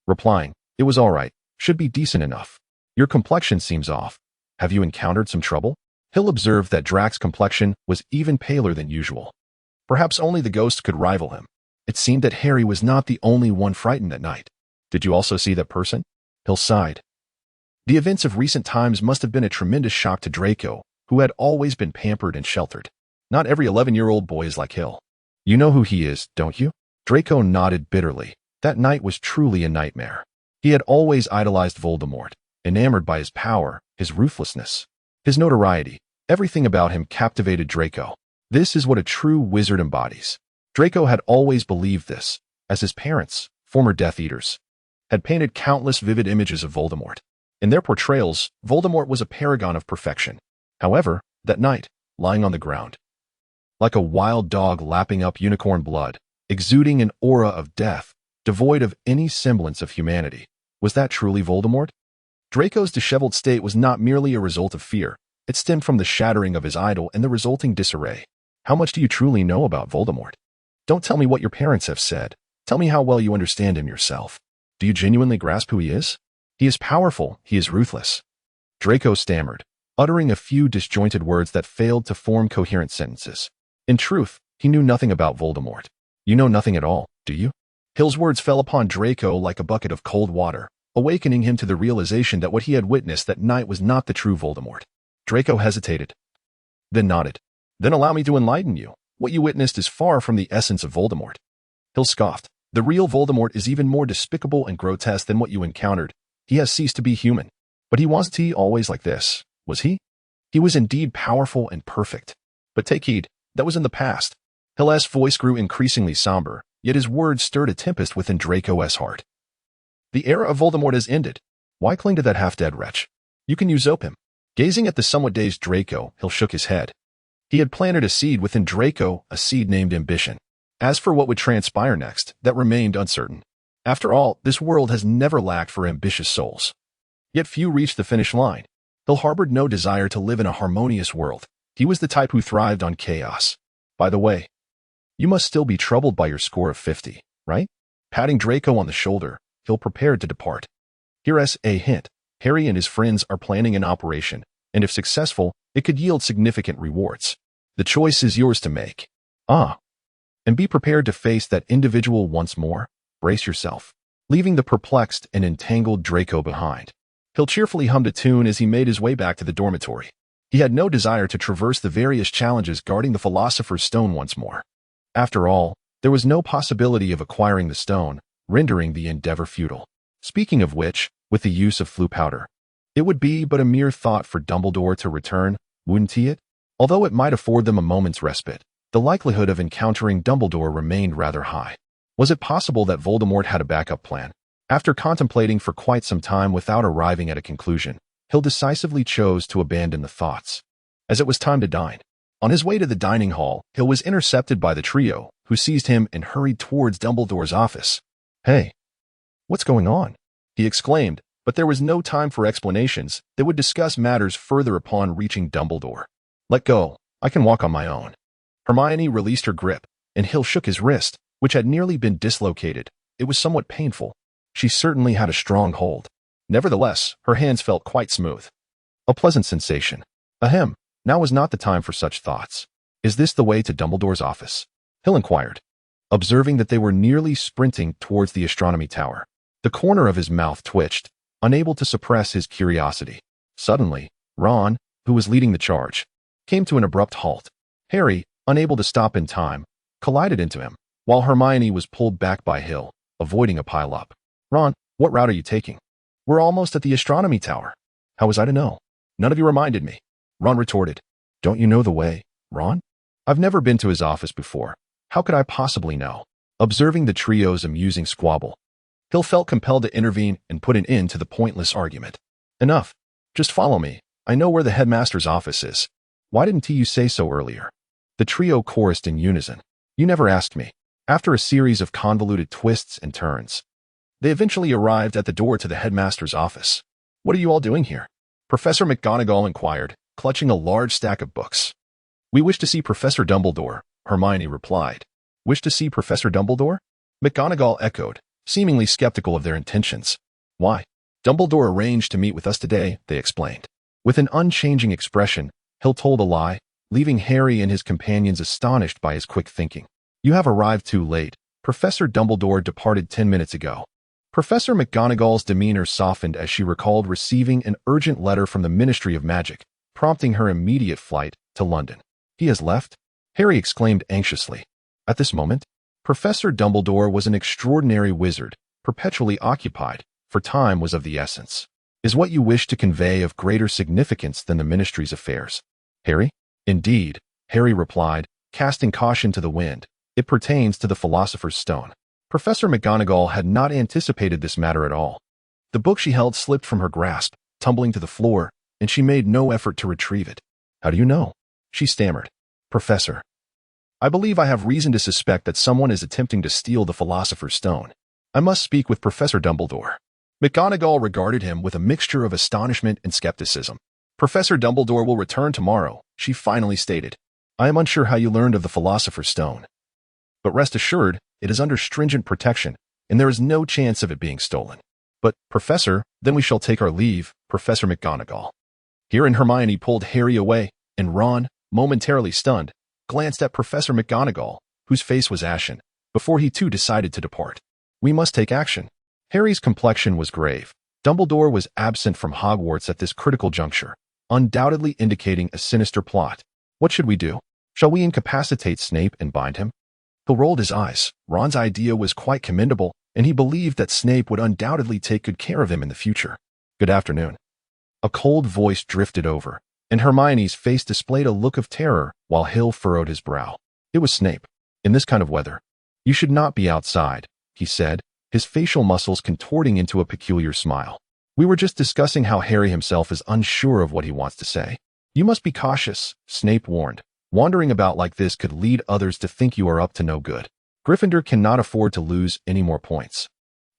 replying, "It was all right. Should be decent enough. Your complexion seems off. Have you encountered some trouble?" Hill observed that Drax's complexion was even paler than usual. Perhaps only the ghost could rival him. It seemed that Harry was not the only one frightened that night. "Did you also see that person?" Hill sighed. The events of recent times must have been a tremendous shock to Draco, who had always been pampered and sheltered. Not every 11-year-old boy is like Hill. "You know who he is, don't you?" Draco nodded bitterly. That night was truly a nightmare. He had always idolized Voldemort, enamored by his power, his ruthlessness, his notoriety. Everything about him captivated Draco. This is what a true wizard embodies. Draco had always believed this, as his parents, former Death Eaters, had painted countless vivid images of Voldemort. In their portrayals, Voldemort was a paragon of perfection. However, that night, lying on the ground, like a wild dog lapping up unicorn blood, exuding an aura of death, devoid of any semblance of humanity, was that truly Voldemort? Draco's disheveled state was not merely a result of fear. It stemmed from the shattering of his idol and the resulting disarray. How much do you truly know about Voldemort? Don't tell me what your parents have said. Tell me how well you understand him yourself. Do you genuinely grasp who he is? He is powerful. He is ruthless. Draco stammered, uttering a few disjointed words that failed to form coherent sentences. In truth, he knew nothing about Voldemort. "You know nothing at all, do you?" Hill's words fell upon Draco like a bucket of cold water, awakening him to the realization that what he had witnessed that night was not the true Voldemort. Draco hesitated, then nodded. "Then allow me to enlighten you. What you witnessed is far from the essence of Voldemort." Hill scoffed. "The real Voldemort is even more despicable and grotesque than what you encountered. He has ceased to be human. But he wasn't he always like this, was he? He was indeed powerful and perfect. But take heed, that was in the past." Hill's voice grew increasingly somber, yet his words stirred a tempest within Draco's heart. "The era of Voldemort has ended. Why cling to that half-dead wretch? You can usurp him." Gazing at the somewhat dazed Draco, Hill shook his head. He had planted a seed within Draco, a seed named ambition. As for what would transpire next, that remained uncertain. After all, this world has never lacked for ambitious souls. Yet few reached the finish line. Hill harbored no desire to live in a harmonious world. He was the type who thrived on chaos. "By the way, you must still be troubled by your score of 50, right?" Patting Draco on the shoulder, Hill prepared to depart. "Here's a hint. Harry and his friends are planning an operation, and if successful, it could yield significant rewards. The choice is yours to make. And be prepared to face that individual once more. Brace yourself." Leaving the perplexed and entangled Draco behind, Hill cheerfully hummed a tune as he made his way back to the dormitory. He had no desire to traverse the various challenges guarding the Philosopher's Stone once more. After all, there was no possibility of acquiring the stone, rendering the endeavor futile. Speaking of which, with the use of Floo powder, it would be but a mere thought for Dumbledore to return, wouldn't it? Although it might afford them a moment's respite, the likelihood of encountering Dumbledore remained rather high. Was it possible that Voldemort had a backup plan? After contemplating for quite some time without arriving at a conclusion, Hill decisively chose to abandon the thoughts. As it was time to dine. On his way to the dining hall, Hill was intercepted by the trio, who seized him and hurried towards Dumbledore's office. "Hey, what's going on?" he exclaimed, but there was no time for explanations. They would discuss matters further upon reaching Dumbledore. "Let go. I can walk on my own." Hermione released her grip, and Hill shook his wrist, which had nearly been dislocated. It was somewhat painful. She certainly had a strong hold. Nevertheless, her hands felt quite smooth. A pleasant sensation. Ahem, now was not the time for such thoughts. "Is this the way to Dumbledore's office?" Hill inquired, observing that they were nearly sprinting towards the astronomy tower. The corner of his mouth twitched, unable to suppress his curiosity. Suddenly, Ron, who was leading the charge, came to an abrupt halt. Harry, unable to stop in time, collided into him, while Hermione was pulled back by Hill, avoiding a pile-up. "Ron, what route are you taking?" "We're almost at the astronomy tower." "How was I to know?" "None of you reminded me," Ron retorted. "Don't you know the way, Ron?" "I've never been to his office before. How could I possibly know?" Observing the trio's amusing squabble, Hill felt compelled to intervene and put an end to the pointless argument. Enough. Just follow me. I know where the headmaster's office is. Why didn't you say so earlier? The trio chorused in unison. You never asked me. After a series of convoluted twists and turns, they eventually arrived at the door to the headmaster's office. What are you all doing here? Professor McGonagall inquired, clutching a large stack of books. We wish to see Professor Dumbledore, Hermione replied. Wish to see Professor Dumbledore? McGonagall echoed, seemingly skeptical of their intentions. Why? Dumbledore arranged to meet with us today, they explained. With an unchanging expression, Hill told a lie, leaving Harry and his companions astonished by his quick thinking. You have arrived too late. Professor Dumbledore departed 10 minutes ago. Professor McGonagall's demeanor softened as she recalled receiving an urgent letter from the Ministry of Magic, prompting her immediate flight to London. He has left? Harry exclaimed anxiously. At this moment, Professor Dumbledore was an extraordinary wizard, perpetually occupied, for time was of the essence. Is what you wish to convey of greater significance than the Ministry's affairs? Harry? Indeed, Harry replied, casting caution to the wind. It pertains to the Philosopher's Stone. Professor McGonagall had not anticipated this matter at all. The book she held slipped from her grasp, tumbling to the floor, and she made no effort to retrieve it. How do you know? She stammered. Professor, I believe I have reason to suspect that someone is attempting to steal the Philosopher's Stone. I must speak with Professor Dumbledore. McGonagall regarded him with a mixture of astonishment and skepticism. Professor Dumbledore will return tomorrow, she finally stated. I am unsure how you learned of the Philosopher's Stone. But rest assured, it is under stringent protection, and there is no chance of it being stolen. But, Professor, then we shall take our leave, Professor McGonagall. Herein Hermione pulled Harry away, and Ron, momentarily stunned, glanced at Professor McGonagall, whose face was ashen, before he too decided to depart. We must take action. Harry's complexion was grave. Dumbledore was absent from Hogwarts at this critical juncture, undoubtedly indicating a sinister plot. What should we do? Shall we incapacitate Snape and bind him? Hill rolled his eyes. Ron's idea was quite commendable, and he believed that Snape would undoubtedly take good care of him in the future. Good afternoon. A cold voice drifted over, and Hermione's face displayed a look of terror while Hill furrowed his brow. It was Snape. In this kind of weather, you should not be outside, he said, his facial muscles contorting into a peculiar smile. We were just discussing how Harry himself is unsure of what he wants to say. You must be cautious, Snape warned. Wandering about like this could lead others to think you are up to no good. Gryffindor cannot afford to lose any more points.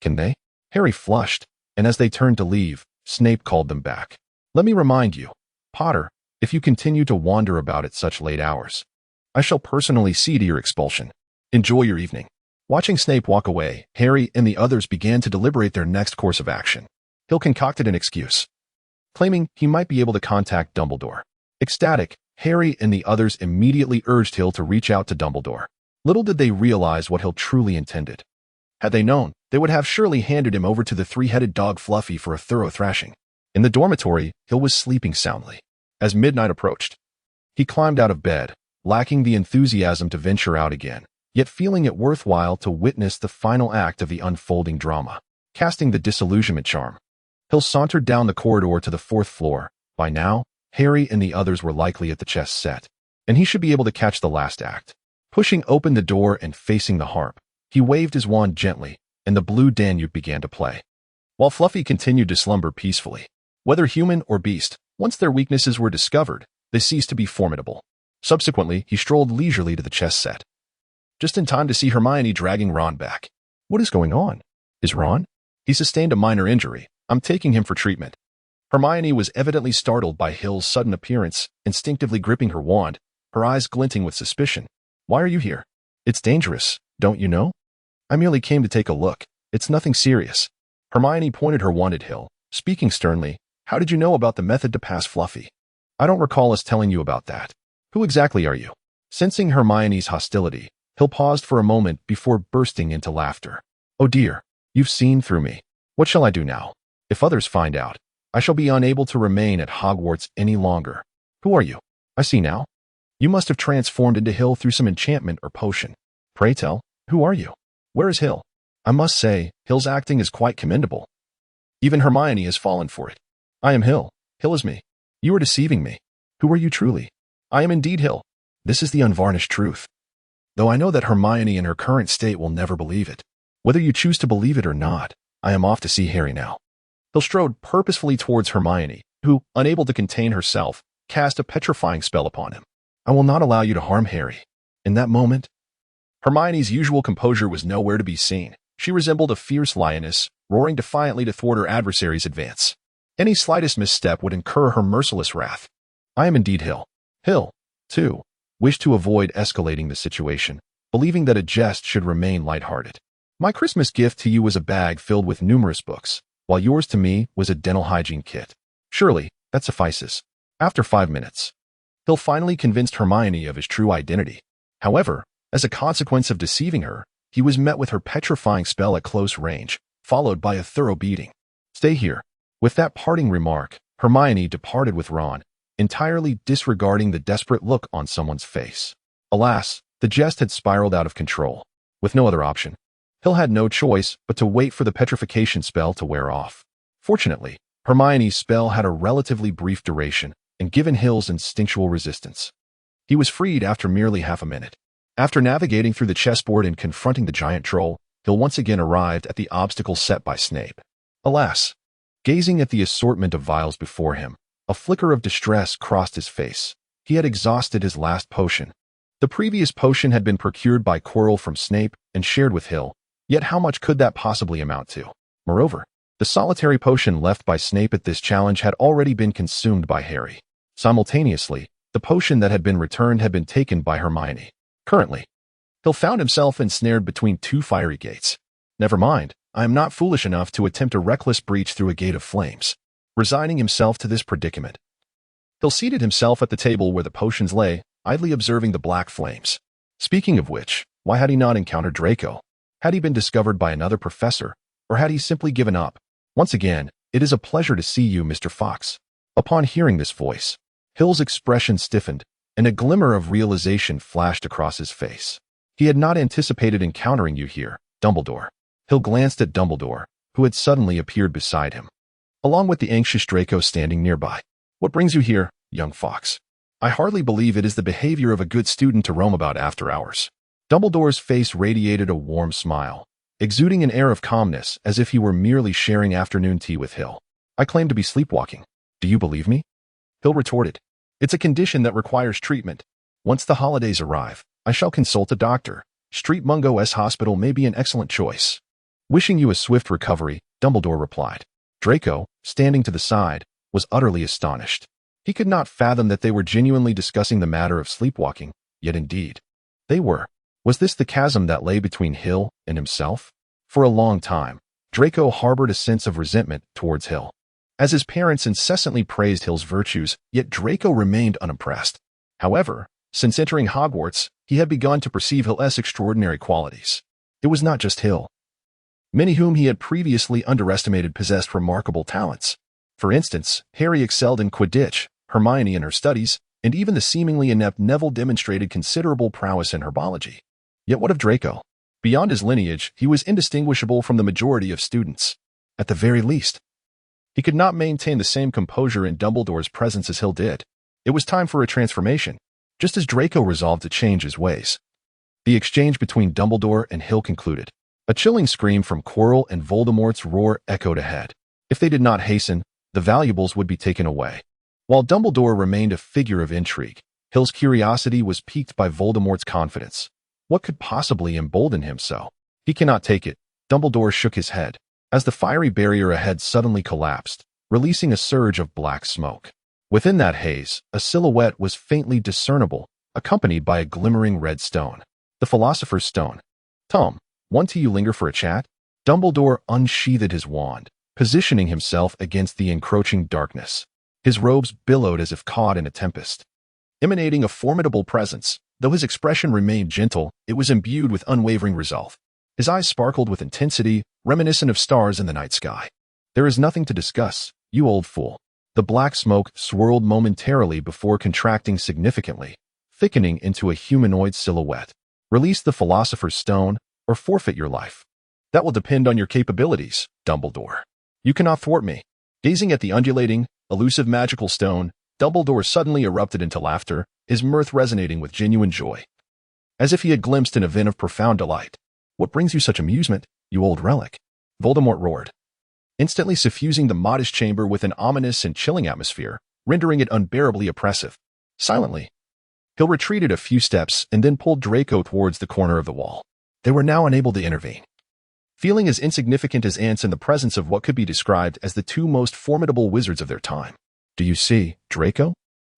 Can they? Harry flushed, and as they turned to leave, Snape called them back. Let me remind you, Potter, if you continue to wander about at such late hours, I shall personally see to your expulsion. Enjoy your evening. Watching Snape walk away, Harry and the others began to deliberate their next course of action. Hill concocted an excuse, claiming he might be able to contact Dumbledore. Ecstatic, Harry and the others immediately urged Hill to reach out to Dumbledore. Little did they realize what Hill truly intended. Had they known, they would have surely handed him over to the three-headed dog Fluffy for a thorough thrashing. In the dormitory, Hill was sleeping soundly. As midnight approached, he climbed out of bed, lacking the enthusiasm to venture out again, yet feeling it worthwhile to witness the final act of the unfolding drama. Casting the disillusionment charm, Hill sauntered down the corridor to the 4th floor. By now, Harry and the others were likely at the chess set, and he should be able to catch the last act. Pushing open the door and facing the harp, he waved his wand gently, and the blue Danube began to play, while Fluffy continued to slumber peacefully. Whether human or beast, once their weaknesses were discovered, they ceased to be formidable. Subsequently, he strolled leisurely to the chess set, just in time to see Hermione dragging Ron back. What is going on? Is Ron? He sustained a minor injury. I'm taking him for treatment. Hermione was evidently startled by Hill's sudden appearance, instinctively gripping her wand, her eyes glinting with suspicion. Why are you here? It's dangerous, don't you know? I merely came to take a look. It's nothing serious. Hermione pointed her wand at Hill, speaking sternly. How did you know about the method to pass Fluffy? I don't recall us telling you about that. Who exactly are you? Sensing Hermione's hostility, Hill paused for a moment before bursting into laughter. Oh dear, you've seen through me. What shall I do now? If others find out, I shall be unable to remain at Hogwarts any longer. Who are you? I see now. You must have transformed into Hill through some enchantment or potion. Pray tell, who are you? Where is Hill? I must say, Hill's acting is quite commendable. Even Hermione has fallen for it. I am Hill. Hill is me. You are deceiving me. Who are you truly? I am indeed Hill. This is the unvarnished truth. Though I know that Hermione in her current state will never believe it. Whether you choose to believe it or not, I am off to see Harry now. Hill strode purposefully towards Hermione, who, unable to contain herself, cast a petrifying spell upon him. I will not allow you to harm Harry. In that moment, Hermione's usual composure was nowhere to be seen. She resembled a fierce lioness, roaring defiantly to thwart her adversary's advance. Any slightest misstep would incur her merciless wrath. I am indeed Hill. Hill, too, wished to avoid escalating the situation, believing that a jest should remain lighthearted. My Christmas gift to you was a bag filled with numerous books, while yours to me was a dental hygiene kit. Surely, that suffices. After 5 minutes, Hill finally convinced Hermione of his true identity. However, as a consequence of deceiving her, he was met with her petrifying spell at close range, followed by a thorough beating. Stay here. With that parting remark, Hermione departed with Ron, entirely disregarding the desperate look on someone's face. Alas, the jest had spiraled out of control. With no other option, Hill had no choice but to wait for the petrification spell to wear off. Fortunately, Hermione's spell had a relatively brief duration, and given Hill's instinctual resistance, he was freed after merely half a minute. After navigating through the chessboard and confronting the giant troll, Hill once again arrived at the obstacle set by Snape. Alas, gazing at the assortment of vials before him, a flicker of distress crossed his face. He had exhausted his last potion. The previous potion had been procured by Quirrell from Snape and shared with Hill, yet how much could that possibly amount to? Moreover, the solitary potion left by Snape at this challenge had already been consumed by Harry. Simultaneously, the potion that had been returned had been taken by Hermione. Currently, Hill found himself ensnared between two fiery gates. Never mind, I am not foolish enough to attempt a reckless breach through a gate of flames. Resigning himself to this predicament, Hill seated himself at the table where the potions lay, idly observing the black flames. Speaking of which, why had he not encountered Draco? Had he been discovered by another professor, or had he simply given up? Once again, it is a pleasure to see you, Mr. Fox. Upon hearing this voice, Hill's expression stiffened, and a glimmer of realization flashed across his face. He had not anticipated encountering you here, Dumbledore. Hill glanced at Dumbledore, who had suddenly appeared beside him, along with the anxious Draco standing nearby. What brings you here, young Fox? I hardly believe it is the behavior of a good student to roam about after hours. Dumbledore's face radiated a warm smile, exuding an air of calmness as if he were merely sharing afternoon tea with Hill. I claim to be sleepwalking. Do you believe me? Hill retorted. It's a condition that requires treatment. Once the holidays arrive, I shall consult a doctor. Street Mungo S Hospital may be an excellent choice. Wishing you a swift recovery, Dumbledore replied. Draco, standing to the side, was utterly astonished. He could not fathom that they were genuinely discussing the matter of sleepwalking, yet indeed, they were. Was this the chasm that lay between Hill and himself? For a long time, Draco harbored a sense of resentment towards Hill, as his parents incessantly praised Hill's virtues, yet Draco remained unimpressed. However, since entering Hogwarts, he had begun to perceive Hill's extraordinary qualities. It was not just Hill. Many whom he had previously underestimated possessed remarkable talents. For instance, Harry excelled in Quidditch, Hermione in her studies, and even the seemingly inept Neville demonstrated considerable prowess in herbology. Yet what of Draco? Beyond his lineage, he was indistinguishable from the majority of students. At the very least, he could not maintain the same composure in Dumbledore's presence as Hill did. It was time for a transformation, just as Draco resolved to change his ways. The exchange between Dumbledore and Hill concluded. A chilling scream from Quirrell and Voldemort's roar echoed ahead. If they did not hasten, the valuables would be taken away. While Dumbledore remained a figure of intrigue, Hill's curiosity was piqued by Voldemort's confidence. What could possibly embolden him so? He cannot take it. Dumbledore shook his head, as the fiery barrier ahead suddenly collapsed, releasing a surge of black smoke. Within that haze, a silhouette was faintly discernible, accompanied by a glimmering red stone. The Philosopher's Stone. Tom, want to you linger for a chat? Dumbledore unsheathed his wand, positioning himself against the encroaching darkness. His robes billowed as if caught in a tempest. Emanating a formidable presence, though his expression remained gentle, it was imbued with unwavering resolve. His eyes sparkled with intensity, reminiscent of stars in the night sky. There is nothing to discuss, you old fool. The black smoke swirled momentarily before contracting significantly, thickening into a humanoid silhouette. Release the Philosopher's Stone, or forfeit your life. That will depend on your capabilities, Dumbledore. You cannot thwart me. Gazing at the undulating, elusive magical stone, Dumbledore suddenly erupted into laughter, his mirth resonating with genuine joy. As if he had glimpsed an event of profound delight. What brings you such amusement? you old relic!" Voldemort roared, instantly suffusing the modest chamber with an ominous and chilling atmosphere, rendering it unbearably oppressive. Silently, Hill retreated a few steps and then pulled Draco towards the corner of the wall. They were now unable to intervene. Feeling as insignificant as ants in the presence of what could be described as the two most formidable wizards of their time. "Do you see, Draco?"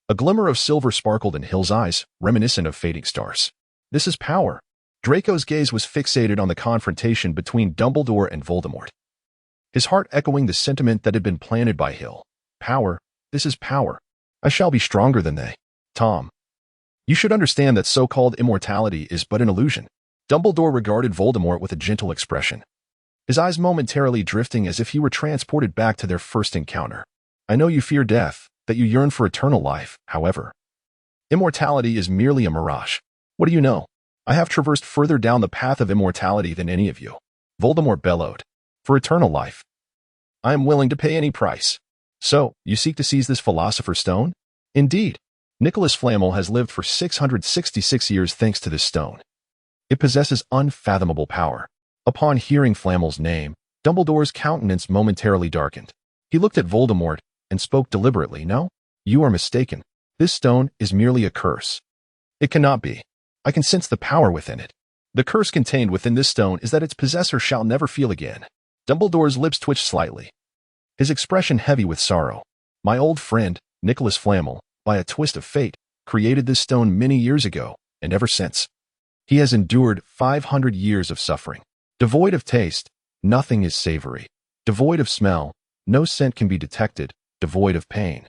A glimmer of silver sparkled in Hill's eyes, reminiscent of fading stars. "This is power." Draco's gaze was fixated on the confrontation between Dumbledore and Voldemort, his heart echoing the sentiment that had been planted by Hill. "Power, this is power. I shall be stronger than they. Tom, you should understand that so-called immortality is but an illusion." Dumbledore regarded Voldemort with a gentle expression, his eyes momentarily drifting as if he were transported back to their first encounter. "I know you fear death, that you yearn for eternal life, however. Immortality is merely a mirage. What do you know? I have traversed further down the path of immortality than any of you." Voldemort bellowed. "For eternal life, I am willing to pay any price. So, you seek to seize this Philosopher's Stone?" "Indeed. Nicholas Flamel has lived for 666 years thanks to this stone. It possesses unfathomable power." Upon hearing Flamel's name, Dumbledore's countenance momentarily darkened. He looked at Voldemort and spoke deliberately. "No, you are mistaken. This stone is merely a curse." "It cannot be. I can sense the power within it. The curse contained within this stone is that its possessor shall never feel again." Dumbledore's lips twitched slightly, his expression heavy with sorrow. "My old friend, Nicholas Flamel, by a twist of fate, created this stone many years ago, and ever since, he has endured 500 years of suffering. Devoid of taste, nothing is savory. Devoid of smell, no scent can be detected. Devoid of pain,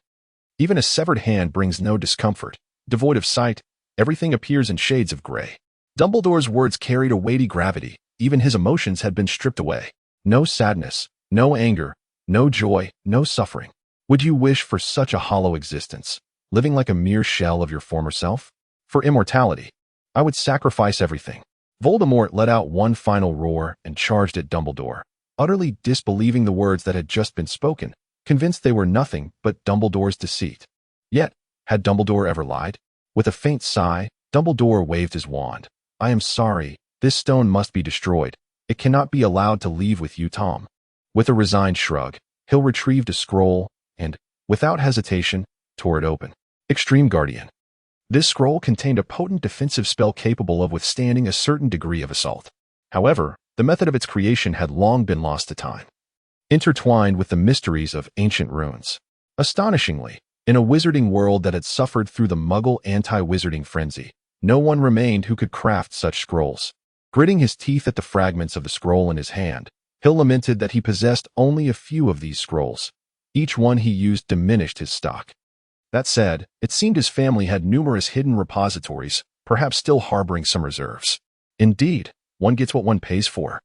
even a severed hand brings no discomfort. Devoid of sight, everything appears in shades of gray." Dumbledore's words carried a weighty gravity. Even his emotions had been stripped away. No sadness, no anger, no joy, no suffering. "Would you wish for such a hollow existence, living like a mere shell of your former self? For immortality, I would sacrifice everything." Voldemort let out one final roar and charged at Dumbledore, utterly disbelieving the words that had just been spoken, convinced they were nothing but Dumbledore's deceit. Yet, had Dumbledore ever lied? With a faint sigh, Dumbledore waved his wand. "I am sorry, this stone must be destroyed. It cannot be allowed to leave with you, Tom." With a resigned shrug, Hill retrieved a scroll and, without hesitation, tore it open. Extreme Guardian. This scroll contained a potent defensive spell capable of withstanding a certain degree of assault. However, the method of its creation had long been lost to time, intertwined with the mysteries of ancient runes. Astonishingly, in a wizarding world that had suffered through the Muggle anti-wizarding frenzy, no one remained who could craft such scrolls. Gritting his teeth at the fragments of the scroll in his hand, Hill lamented that he possessed only a few of these scrolls. Each one he used diminished his stock. That said, it seemed his family had numerous hidden repositories, perhaps still harboring some reserves. Indeed, one gets what one pays for.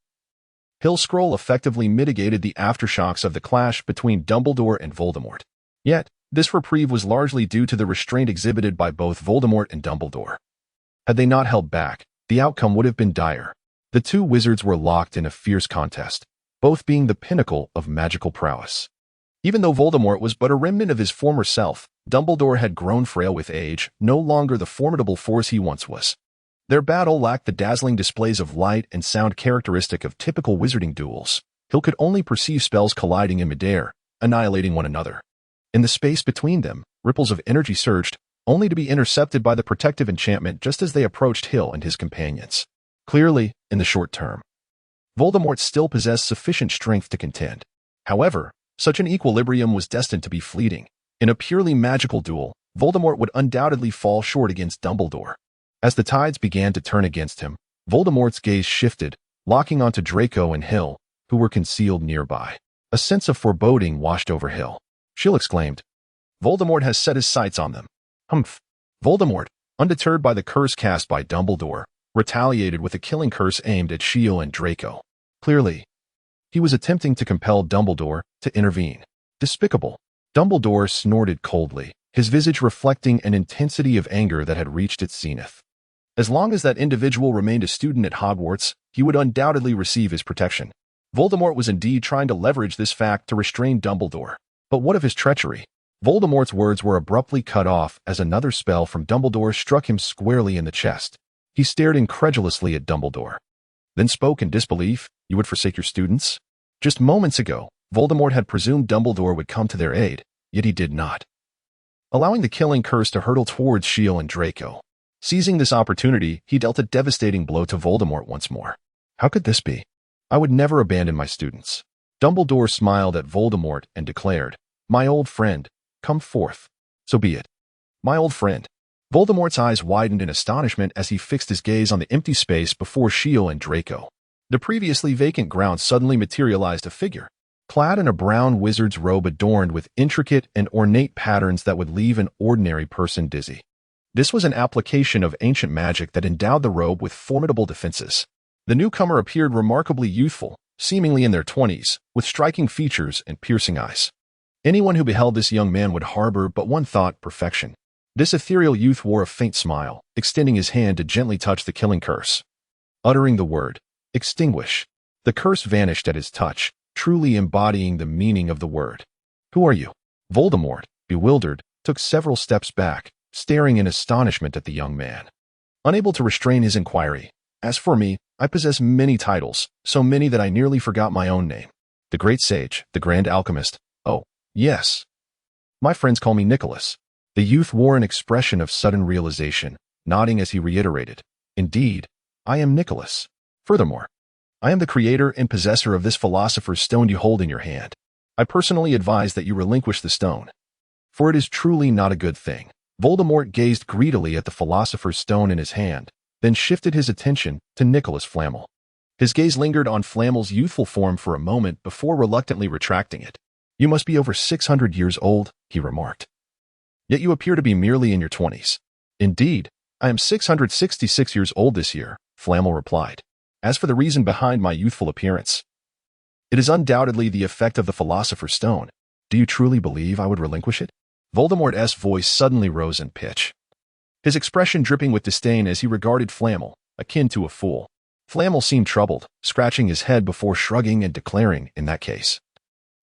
Hill's scroll effectively mitigated the aftershocks of the clash between Dumbledore and Voldemort. Yet, this reprieve was largely due to the restraint exhibited by both Voldemort and Dumbledore. Had they not held back, the outcome would have been dire. The two wizards were locked in a fierce contest, both being the pinnacle of magical prowess. Even though Voldemort was but a remnant of his former self, Dumbledore had grown frail with age, no longer the formidable force he once was. Their battle lacked the dazzling displays of light and sound characteristic of typical wizarding duels. Hill could only perceive spells colliding in midair, annihilating one another. In the space between them, ripples of energy surged, only to be intercepted by the protective enchantment just as they approached Hill and his companions. Clearly, in the short term, Voldemort still possessed sufficient strength to contend. However, such an equilibrium was destined to be fleeting. In a purely magical duel, Voldemort would undoubtedly fall short against Dumbledore. As the tides began to turn against him, Voldemort's gaze shifted, locking onto Draco and Hill, who were concealed nearby. A sense of foreboding washed over Hill. Hill exclaimed, "Voldemort has set his sights on them." Humph. Voldemort, undeterred by the curse cast by Dumbledore, retaliated with a killing curse aimed at Hill and Draco. Clearly, he was attempting to compel Dumbledore to intervene. Despicable. Dumbledore snorted coldly, his visage reflecting an intensity of anger that had reached its zenith. As long as that individual remained a student at Hogwarts, he would undoubtedly receive his protection. Voldemort was indeed trying to leverage this fact to restrain Dumbledore. But what of his treachery? Voldemort's words were abruptly cut off as another spell from Dumbledore struck him squarely in the chest. He stared incredulously at Dumbledore, then spoke in disbelief, You would forsake your students? Just moments ago, Voldemort had presumed Dumbledore would come to their aid, yet he did not, allowing the killing curse to hurtle towards Shield and Draco. Seizing this opportunity, he dealt a devastating blow to Voldemort once more. How could this be? I would never abandon my students. Dumbledore smiled at Voldemort and declared, "My old friend, come forth." "So be it. My old friend." Voldemort's eyes widened in astonishment as he fixed his gaze on the empty space before Shield and Draco. The previously vacant ground suddenly materialized a figure, clad in a brown wizard's robe adorned with intricate and ornate patterns that would leave an ordinary person dizzy. This was an application of ancient magic that endowed the robe with formidable defenses. The newcomer appeared remarkably youthful, seemingly in their 20s, with striking features and piercing eyes. Anyone who beheld this young man would harbor but one thought: perfection. This ethereal youth wore a faint smile, extending his hand to gently touch the killing curse. Uttering the word, "Extinguish," the curse vanished at his touch, truly embodying the meaning of the word. "Who are you?" Voldemort, bewildered, took several steps back, staring in astonishment at the young man, unable to restrain his inquiry. "As for me, I possess many titles, so many that I nearly forgot my own name. The Great Sage, the Grand Alchemist. Oh, yes. My friends call me Nicholas." The youth wore an expression of sudden realization, nodding as he reiterated, "Indeed, I am Nicholas. Furthermore, I am the creator and possessor of this Philosopher's Stone you hold in your hand. I personally advise that you relinquish the stone, for it is truly not a good thing." Voldemort gazed greedily at the Philosopher's Stone in his hand, then shifted his attention to Nicholas Flamel. His gaze lingered on Flamel's youthful form for a moment before reluctantly retracting it. "You must be over 600 years old," he remarked. "Yet you appear to be merely in your 20s. "Indeed, I am 666 years old this year," Flamel replied. "As for the reason behind my youthful appearance, it is undoubtedly the effect of the Philosopher's Stone. Do you truly believe I would relinquish it?" Voldemort's voice suddenly rose in pitch, his expression dripping with disdain as he regarded Flamel, akin to a fool. Flamel seemed troubled, scratching his head before shrugging and declaring, "In that case,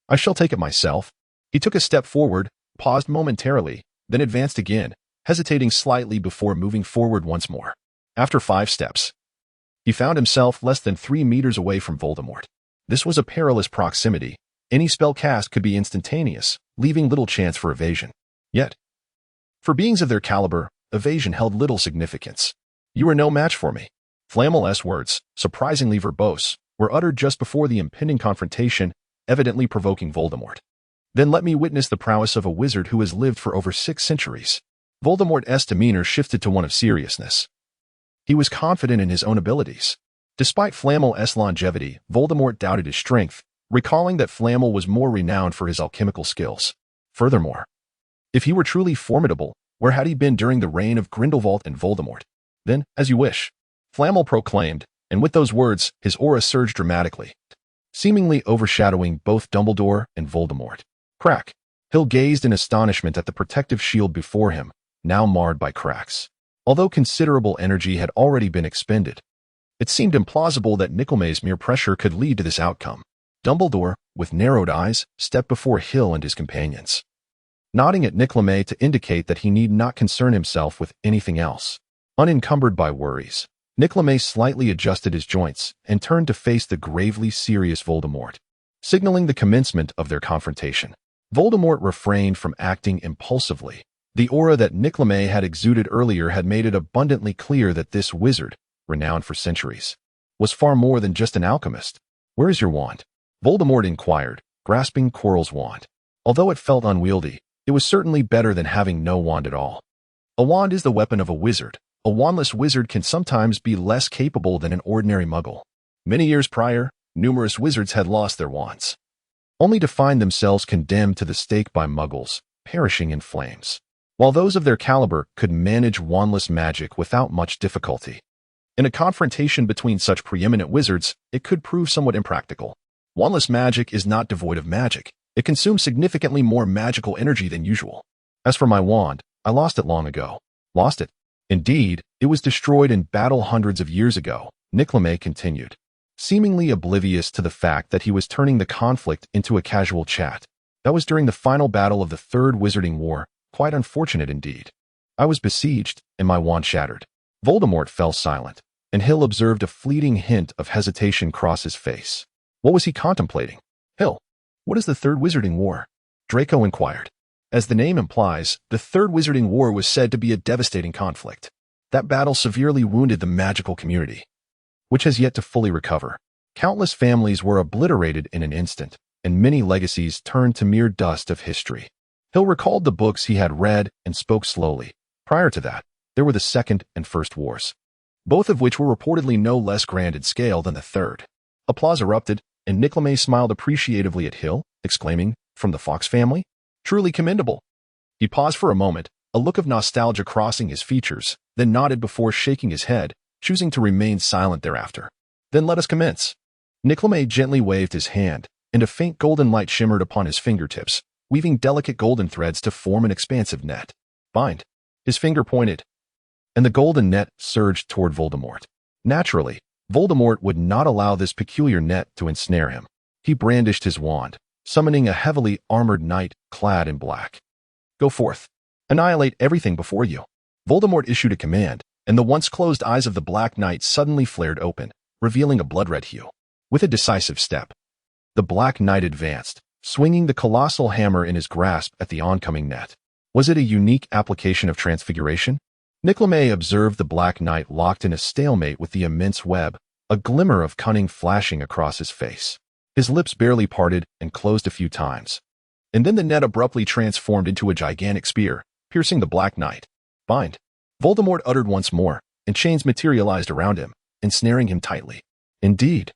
I shall take it myself." He took a step forward, paused momentarily, then advanced again, hesitating slightly before moving forward once more. After 5 steps, he found himself less than 3 meters away from Voldemort. This was a perilous proximity. Any spell cast could be instantaneous, leaving little chance for evasion. Yet, for beings of their caliber, evasion held little significance. "You are no match for me." Flamel's words, surprisingly verbose, were uttered just before the impending confrontation, evidently provoking Voldemort. "Then let me witness the prowess of a wizard who has lived for over 6 centuries. Voldemort's demeanor shifted to one of seriousness. He was confident in his own abilities. Despite Flamel's longevity, Voldemort doubted his strength, recalling that Flamel was more renowned for his alchemical skills. Furthermore, if he were truly formidable, where had he been during the reign of Grindelwald and Voldemort? "Then, as you wish," Flamel proclaimed, and with those words, his aura surged dramatically, seemingly overshadowing both Dumbledore and Voldemort. Crack! Hill gazed in astonishment at the protective shield before him, now marred by cracks. Although considerable energy had already been expended, it seemed implausible that Nickelmay's mere pressure could lead to this outcome. Dumbledore, with narrowed eyes, stepped before Hill and his companions, nodding at Nickelmay to indicate that he need not concern himself with anything else. Unencumbered by worries, Nickelmay slightly adjusted his joints and turned to face the gravely serious Voldemort, signaling the commencement of their confrontation. Voldemort refrained from acting impulsively. The aura that Nickelmay had exuded earlier had made it abundantly clear that this wizard, renowned for centuries, was far more than just an alchemist. "Where is your wand?" Voldemort inquired, grasping Quirrell's wand. Although it felt unwieldy, it was certainly better than having no wand at all. A wand is the weapon of a wizard. A wandless wizard can sometimes be less capable than an ordinary muggle. Many years prior, numerous wizards had lost their wands, only to find themselves condemned to the stake by muggles, perishing in flames, while those of their caliber could manage wandless magic without much difficulty. In a confrontation between such preeminent wizards, it could prove somewhat impractical. Wandless magic is not devoid of magic. It consumes significantly more magical energy than usual. As for my wand, I lost it long ago. Lost it? Indeed, it was destroyed in battle hundreds of years ago, Nickelmay continued, seemingly oblivious to the fact that he was turning the conflict into a casual chat. That was during the final battle of the Third Wizarding War, quite unfortunate indeed. I was besieged, and my wand shattered. Voldemort fell silent, and Hill observed a fleeting hint of hesitation cross his face. What was he contemplating? Hill, what is the Third Wizarding War? Draco inquired. As the name implies, the Third Wizarding War was said to be a devastating conflict. That battle severely wounded the magical community, which has yet to fully recover. Countless families were obliterated in an instant, and many legacies turned to mere dust of history. Hill recalled the books he had read and spoke slowly. Prior to that, there were the Second and First Wars, both of which were reportedly no less grand in scale than the Third. Applause erupted, and Nickleme smiled appreciatively at Hill, exclaiming, "From the Fox family? Truly commendable." He paused for a moment, a look of nostalgia crossing his features, then nodded before shaking his head, choosing to remain silent thereafter. "Then let us commence." Nickleme gently waved his hand, and a faint golden light shimmered upon his fingertips, weaving delicate golden threads to form an expansive net. "Bind." His finger pointed, and the golden net surged toward Voldemort. Naturally, Voldemort would not allow this peculiar net to ensnare him. He brandished his wand, summoning a heavily armored knight clad in black. "Go forth. Annihilate everything before you." Voldemort issued a command, and the once closed eyes of the Black Knight suddenly flared open, revealing a blood-red hue. With a decisive step, the Black Knight advanced, swinging the colossal hammer in his grasp at the oncoming net. Was it a unique application of transfiguration? Nickleme observed the Black Knight locked in a stalemate with the immense web, a glimmer of cunning flashing across his face. His lips barely parted and closed a few times. And then the net abruptly transformed into a gigantic spear, piercing the Black Knight. "Bind." Voldemort uttered once more, and chains materialized around him, ensnaring him tightly. Indeed,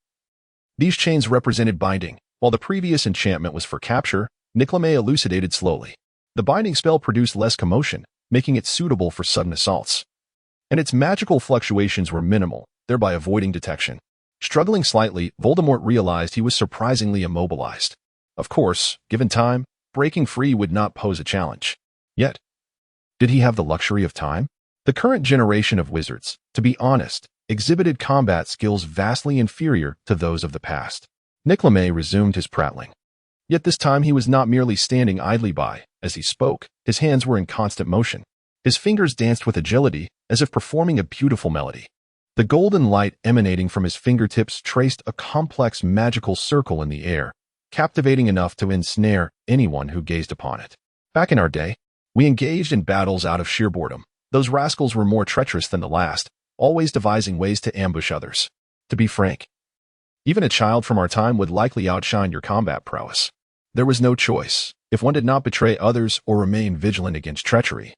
these chains represented binding, while the previous enchantment was for capture. Nickleme elucidated slowly. The binding spell produced less commotion, making it suitable for sudden assaults. And its magical fluctuations were minimal, thereby avoiding detection. Struggling slightly, Voldemort realized he was surprisingly immobilized. Of course, given time, breaking free would not pose a challenge. Yet, did he have the luxury of time? The current generation of wizards, to be honest, exhibited combat skills vastly inferior to those of the past. Nickleme resumed his prattling. Yet this time he was not merely standing idly by. As he spoke, his hands were in constant motion. His fingers danced with agility, as if performing a beautiful melody. The golden light emanating from his fingertips traced a complex magical circle in the air, captivating enough to ensnare anyone who gazed upon it. Back in our day, we engaged in battles out of sheer boredom. Those rascals were more treacherous than the last, always devising ways to ambush others. To be frank, even a child from our time would likely outshine your combat prowess. There was no choice. If one did not betray others or remain vigilant against treachery,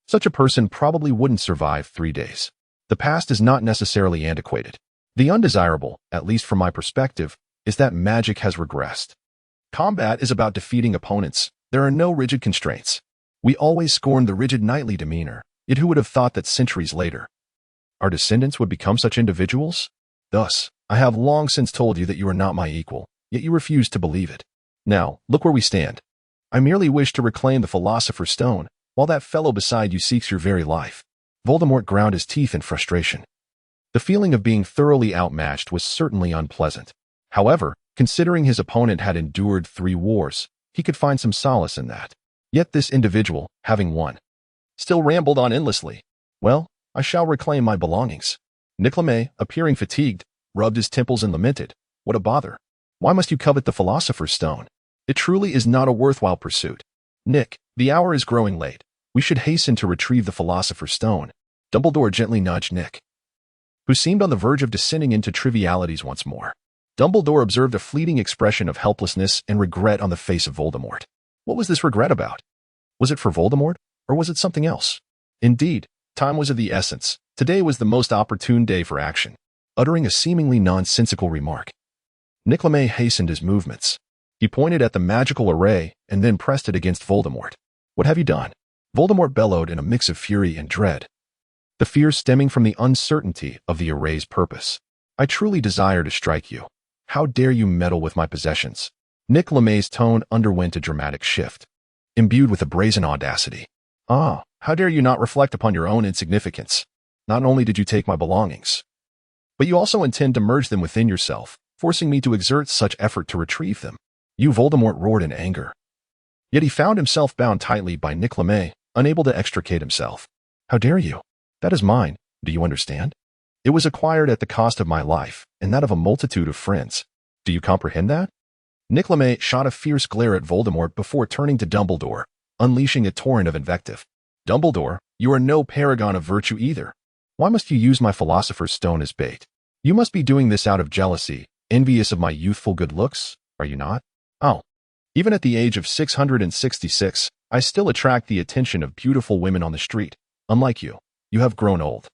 such a person probably wouldn't survive 3 days. The past is not necessarily antiquated. The undesirable, at least from my perspective, is that magic has regressed. Combat is about defeating opponents. There are no rigid constraints. We always scorned the rigid knightly demeanor, yet who would have thought that centuries later, our descendants would become such individuals? Thus, I have long since told you that you are not my equal, yet you refuse to believe it. Now, look where we stand. I merely wish to reclaim the Philosopher's Stone, while that fellow beside you seeks your very life. Voldemort ground his teeth in frustration. The feeling of being thoroughly outmatched was certainly unpleasant. However, considering his opponent had endured 3 wars, he could find some solace in that. Yet this individual, having won, still rambled on endlessly. "Well, I shall reclaim my belongings." Nickleme, appearing fatigued, rubbed his temples and lamented, "What a bother. Why must you covet the Philosopher's Stone? It truly is not a worthwhile pursuit. Nick, the hour is growing late. We should hasten to retrieve the Philosopher's Stone." Dumbledore gently nudged Nick, who seemed on the verge of descending into trivialities once more. Dumbledore observed a fleeting expression of helplessness and regret on the face of Voldemort. What was this regret about? Was it for Voldemort, or was it something else? Indeed, time was of the essence. Today was the most opportune day for action. Uttering a seemingly nonsensical remark, Nickleme hastened his movements. He pointed at the magical array and then pressed it against Voldemort. "What have you done?" Voldemort bellowed in a mix of fury and dread, the fear stemming from the uncertainty of the array's purpose. "I truly desire to strike you. How dare you meddle with my possessions?" Nickleme's tone underwent a dramatic shift, imbued with a brazen audacity. "Ah, how dare you not reflect upon your own insignificance? Not only did you take my belongings, but you also intend to merge them within yourself, forcing me to exert such effort to retrieve them." You Voldemort roared in anger. Yet he found himself bound tightly by Nickleme, unable to extricate himself. "How dare you? That is mine. Do you understand? It was acquired at the cost of my life, and that of a multitude of friends. Do you comprehend that? Nickleme shot a fierce glare at Voldemort before turning to Dumbledore, unleashing a torrent of invective. Dumbledore, you are no paragon of virtue either. Why must you use my Philosopher's Stone as bait? You must be doing this out of jealousy, envious of my youthful good looks, are you not? Oh. Even at the age of 666, I still attract the attention of beautiful women on the street. Unlike you, you have grown old.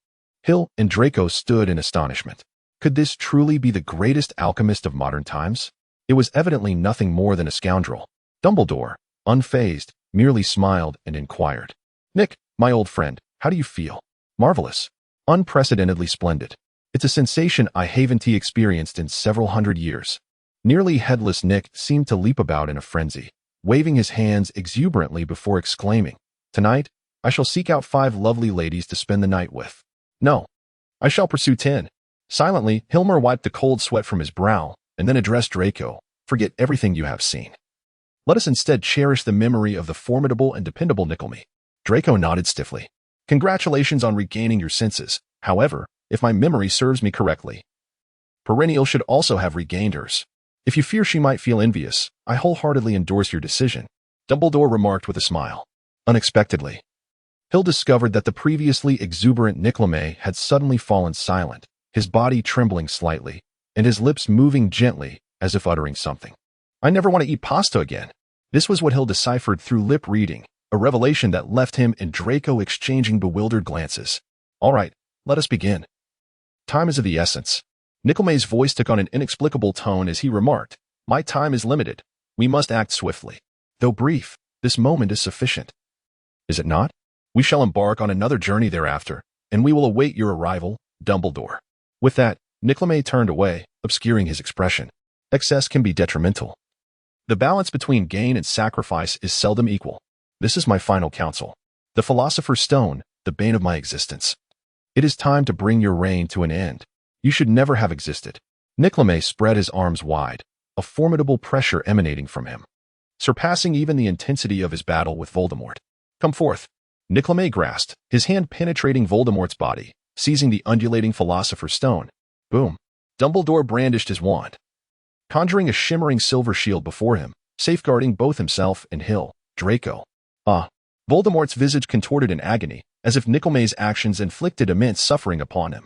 Hill and Draco stood in astonishment. Could this truly be the greatest alchemist of modern times? It was evidently nothing more than a scoundrel. Dumbledore, unfazed, merely smiled and inquired. Nick, my old friend, how do you feel? Marvelous. Unprecedentedly splendid. It's a sensation I haven't experienced in several hundred years. Nearly headless Nick seemed to leap about in a frenzy, waving his hands exuberantly before exclaiming, Tonight, I shall seek out 5 lovely ladies to spend the night with. No, I shall pursue 10. Silently, Hilmer wiped the cold sweat from his brow, and then addressed Draco, Forget everything you have seen. Let us instead cherish the memory of the formidable and dependable Nickleme. Draco nodded stiffly. Congratulations on regaining your senses. However, if my memory serves me correctly, Perennial should also have regained hers. If you fear she might feel envious, I wholeheartedly endorse your decision, Dumbledore remarked with a smile. Unexpectedly, Hill discovered that the previously exuberant Nickleme had suddenly fallen silent, his body trembling slightly, and his lips moving gently as if uttering something. I never want to eat pasta again. This was what Hill deciphered through lip reading, a revelation that left him and Draco exchanging bewildered glances. All right, let us begin. Time is of the essence. Nickleme's voice took on an inexplicable tone as he remarked, My time is limited. We must act swiftly. Though brief, this moment is sufficient. Is it not? We shall embark on another journey thereafter, and we will await your arrival, Dumbledore. With that, Nickleme turned away, obscuring his expression. Excess can be detrimental. The balance between gain and sacrifice is seldom equal. This is my final counsel. The Philosopher's Stone, the bane of my existence. It is time to bring your reign to an end. You should never have existed. Nickleme spread his arms wide, a formidable pressure emanating from him, surpassing even the intensity of his battle with Voldemort. Come forth. Nickleme grasped, his hand penetrating Voldemort's body, seizing the undulating Philosopher's Stone. Boom. Dumbledore brandished his wand, conjuring a shimmering silver shield before him, safeguarding both himself and Hill, Draco. Voldemort's visage contorted in agony, as if Nickleme's actions inflicted immense suffering upon him.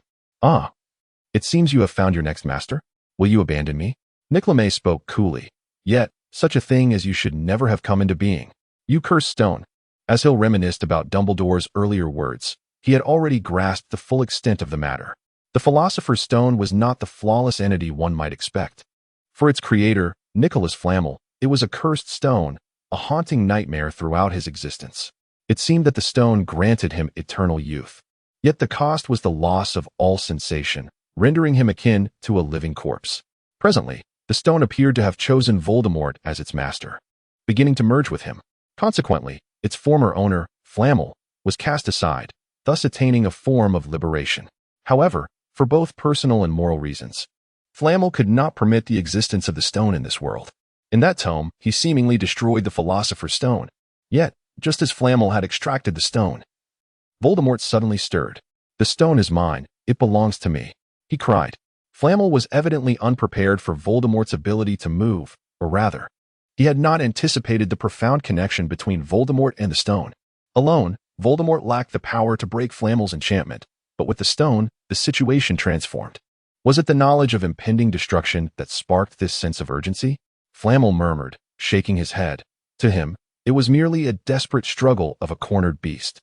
It seems you have found your next master. Will you abandon me? Nickleme spoke coolly. Yet, such a thing as you should never have come into being. You cursed stone. As Hill reminisced about Dumbledore's earlier words, he had already grasped the full extent of the matter. The Philosopher's Stone was not the flawless entity one might expect. For its creator, Nicholas Flamel, it was a cursed stone, a haunting nightmare throughout his existence. It seemed that the stone granted him eternal youth. Yet the cost was the loss of all sensation, rendering him akin to a living corpse. Presently, the stone appeared to have chosen Voldemort as its master, beginning to merge with him. Consequently, its former owner, Flamel, was cast aside, thus attaining a form of liberation. However, for both personal and moral reasons, Flamel could not permit the existence of the stone in this world. In that tome, he seemingly destroyed the Philosopher's Stone. Yet, just as Flamel had extracted the stone, Voldemort suddenly stirred. The stone is mine, it belongs to me, he cried. Flamel was evidently unprepared for Voldemort's ability to move, or rather, he had not anticipated the profound connection between Voldemort and the stone. Alone, Voldemort lacked the power to break Flamel's enchantment, but with the stone, the situation transformed. Was it the knowledge of impending destruction that sparked this sense of urgency? Flamel murmured, shaking his head. To him, it was merely a desperate struggle of a cornered beast.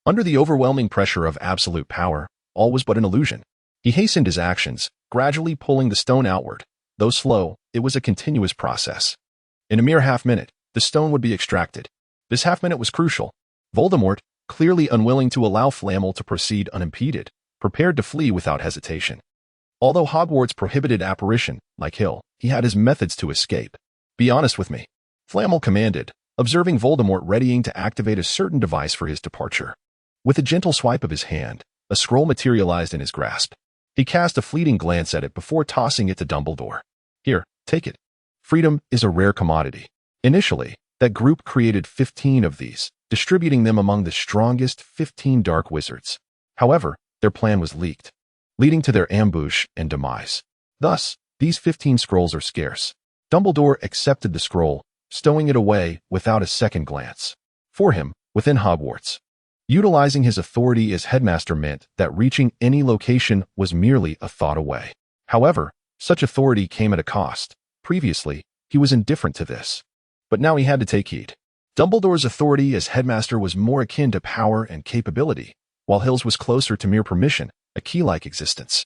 Under the overwhelming pressure of absolute power, all was but an illusion. He hastened his actions, gradually pulling the stone outward. Though slow, it was a continuous process. In a mere half-minute, the stone would be extracted. This half-minute was crucial. Voldemort, clearly unwilling to allow Flamel to proceed unimpeded, prepared to flee without hesitation. Although Hogwarts prohibited apparition, like Hill, he had his methods to escape. Be honest with me, Flamel commanded, observing Voldemort readying to activate a certain device for his departure. With a gentle swipe of his hand, a scroll materialized in his grasp. He cast a fleeting glance at it before tossing it to Dumbledore. Here, take it. Freedom is a rare commodity. Initially, that group created 15 of these, distributing them among the strongest 15 dark wizards. However, their plan was leaked. leading to their ambush and demise. Thus, these 15 scrolls are scarce. Dumbledore accepted the scroll, stowing it away without a second glance. For him, within Hogwarts, utilizing his authority as headmaster meant that reaching any location was merely a thought away. However, such authority came at a cost. Previously, he was indifferent to this. But now he had to take heed. Dumbledore's authority as headmaster was more akin to power and capability, while Hill's was closer to mere permission, a key-like existence,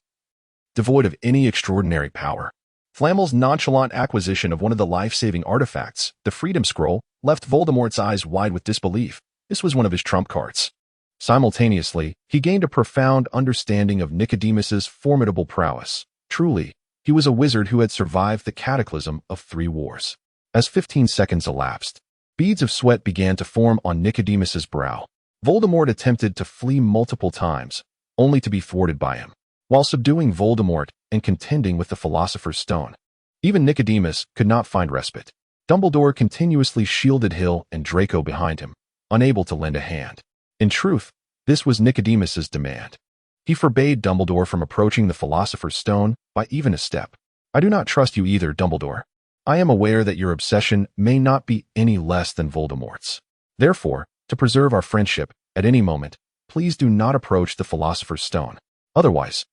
devoid of any extraordinary power. Flamel's nonchalant acquisition of one of the life-saving artifacts, the Freedom Scroll, left Voldemort's eyes wide with disbelief. This was one of his trump cards. Simultaneously, he gained a profound understanding of Nicodemus's formidable prowess. Truly, he was a wizard who had survived the cataclysm of 3 wars. As 15 seconds elapsed, beads of sweat began to form on Nicodemus's brow. Voldemort attempted to flee multiple times, only to be thwarted by him. While subduing Voldemort and contending with the Philosopher's Stone, even Nicodemus could not find respite. Dumbledore continuously shielded Hill and Draco behind him, unable to lend a hand. In truth, this was Nicodemus's demand. He forbade Dumbledore from approaching the Philosopher's Stone by even a step. "I do not trust you either, Dumbledore. I am aware that your obsession may not be any less than Voldemort's. Therefore, to preserve our friendship, at any moment, please do not approach the Philosopher's Stone. Otherwise,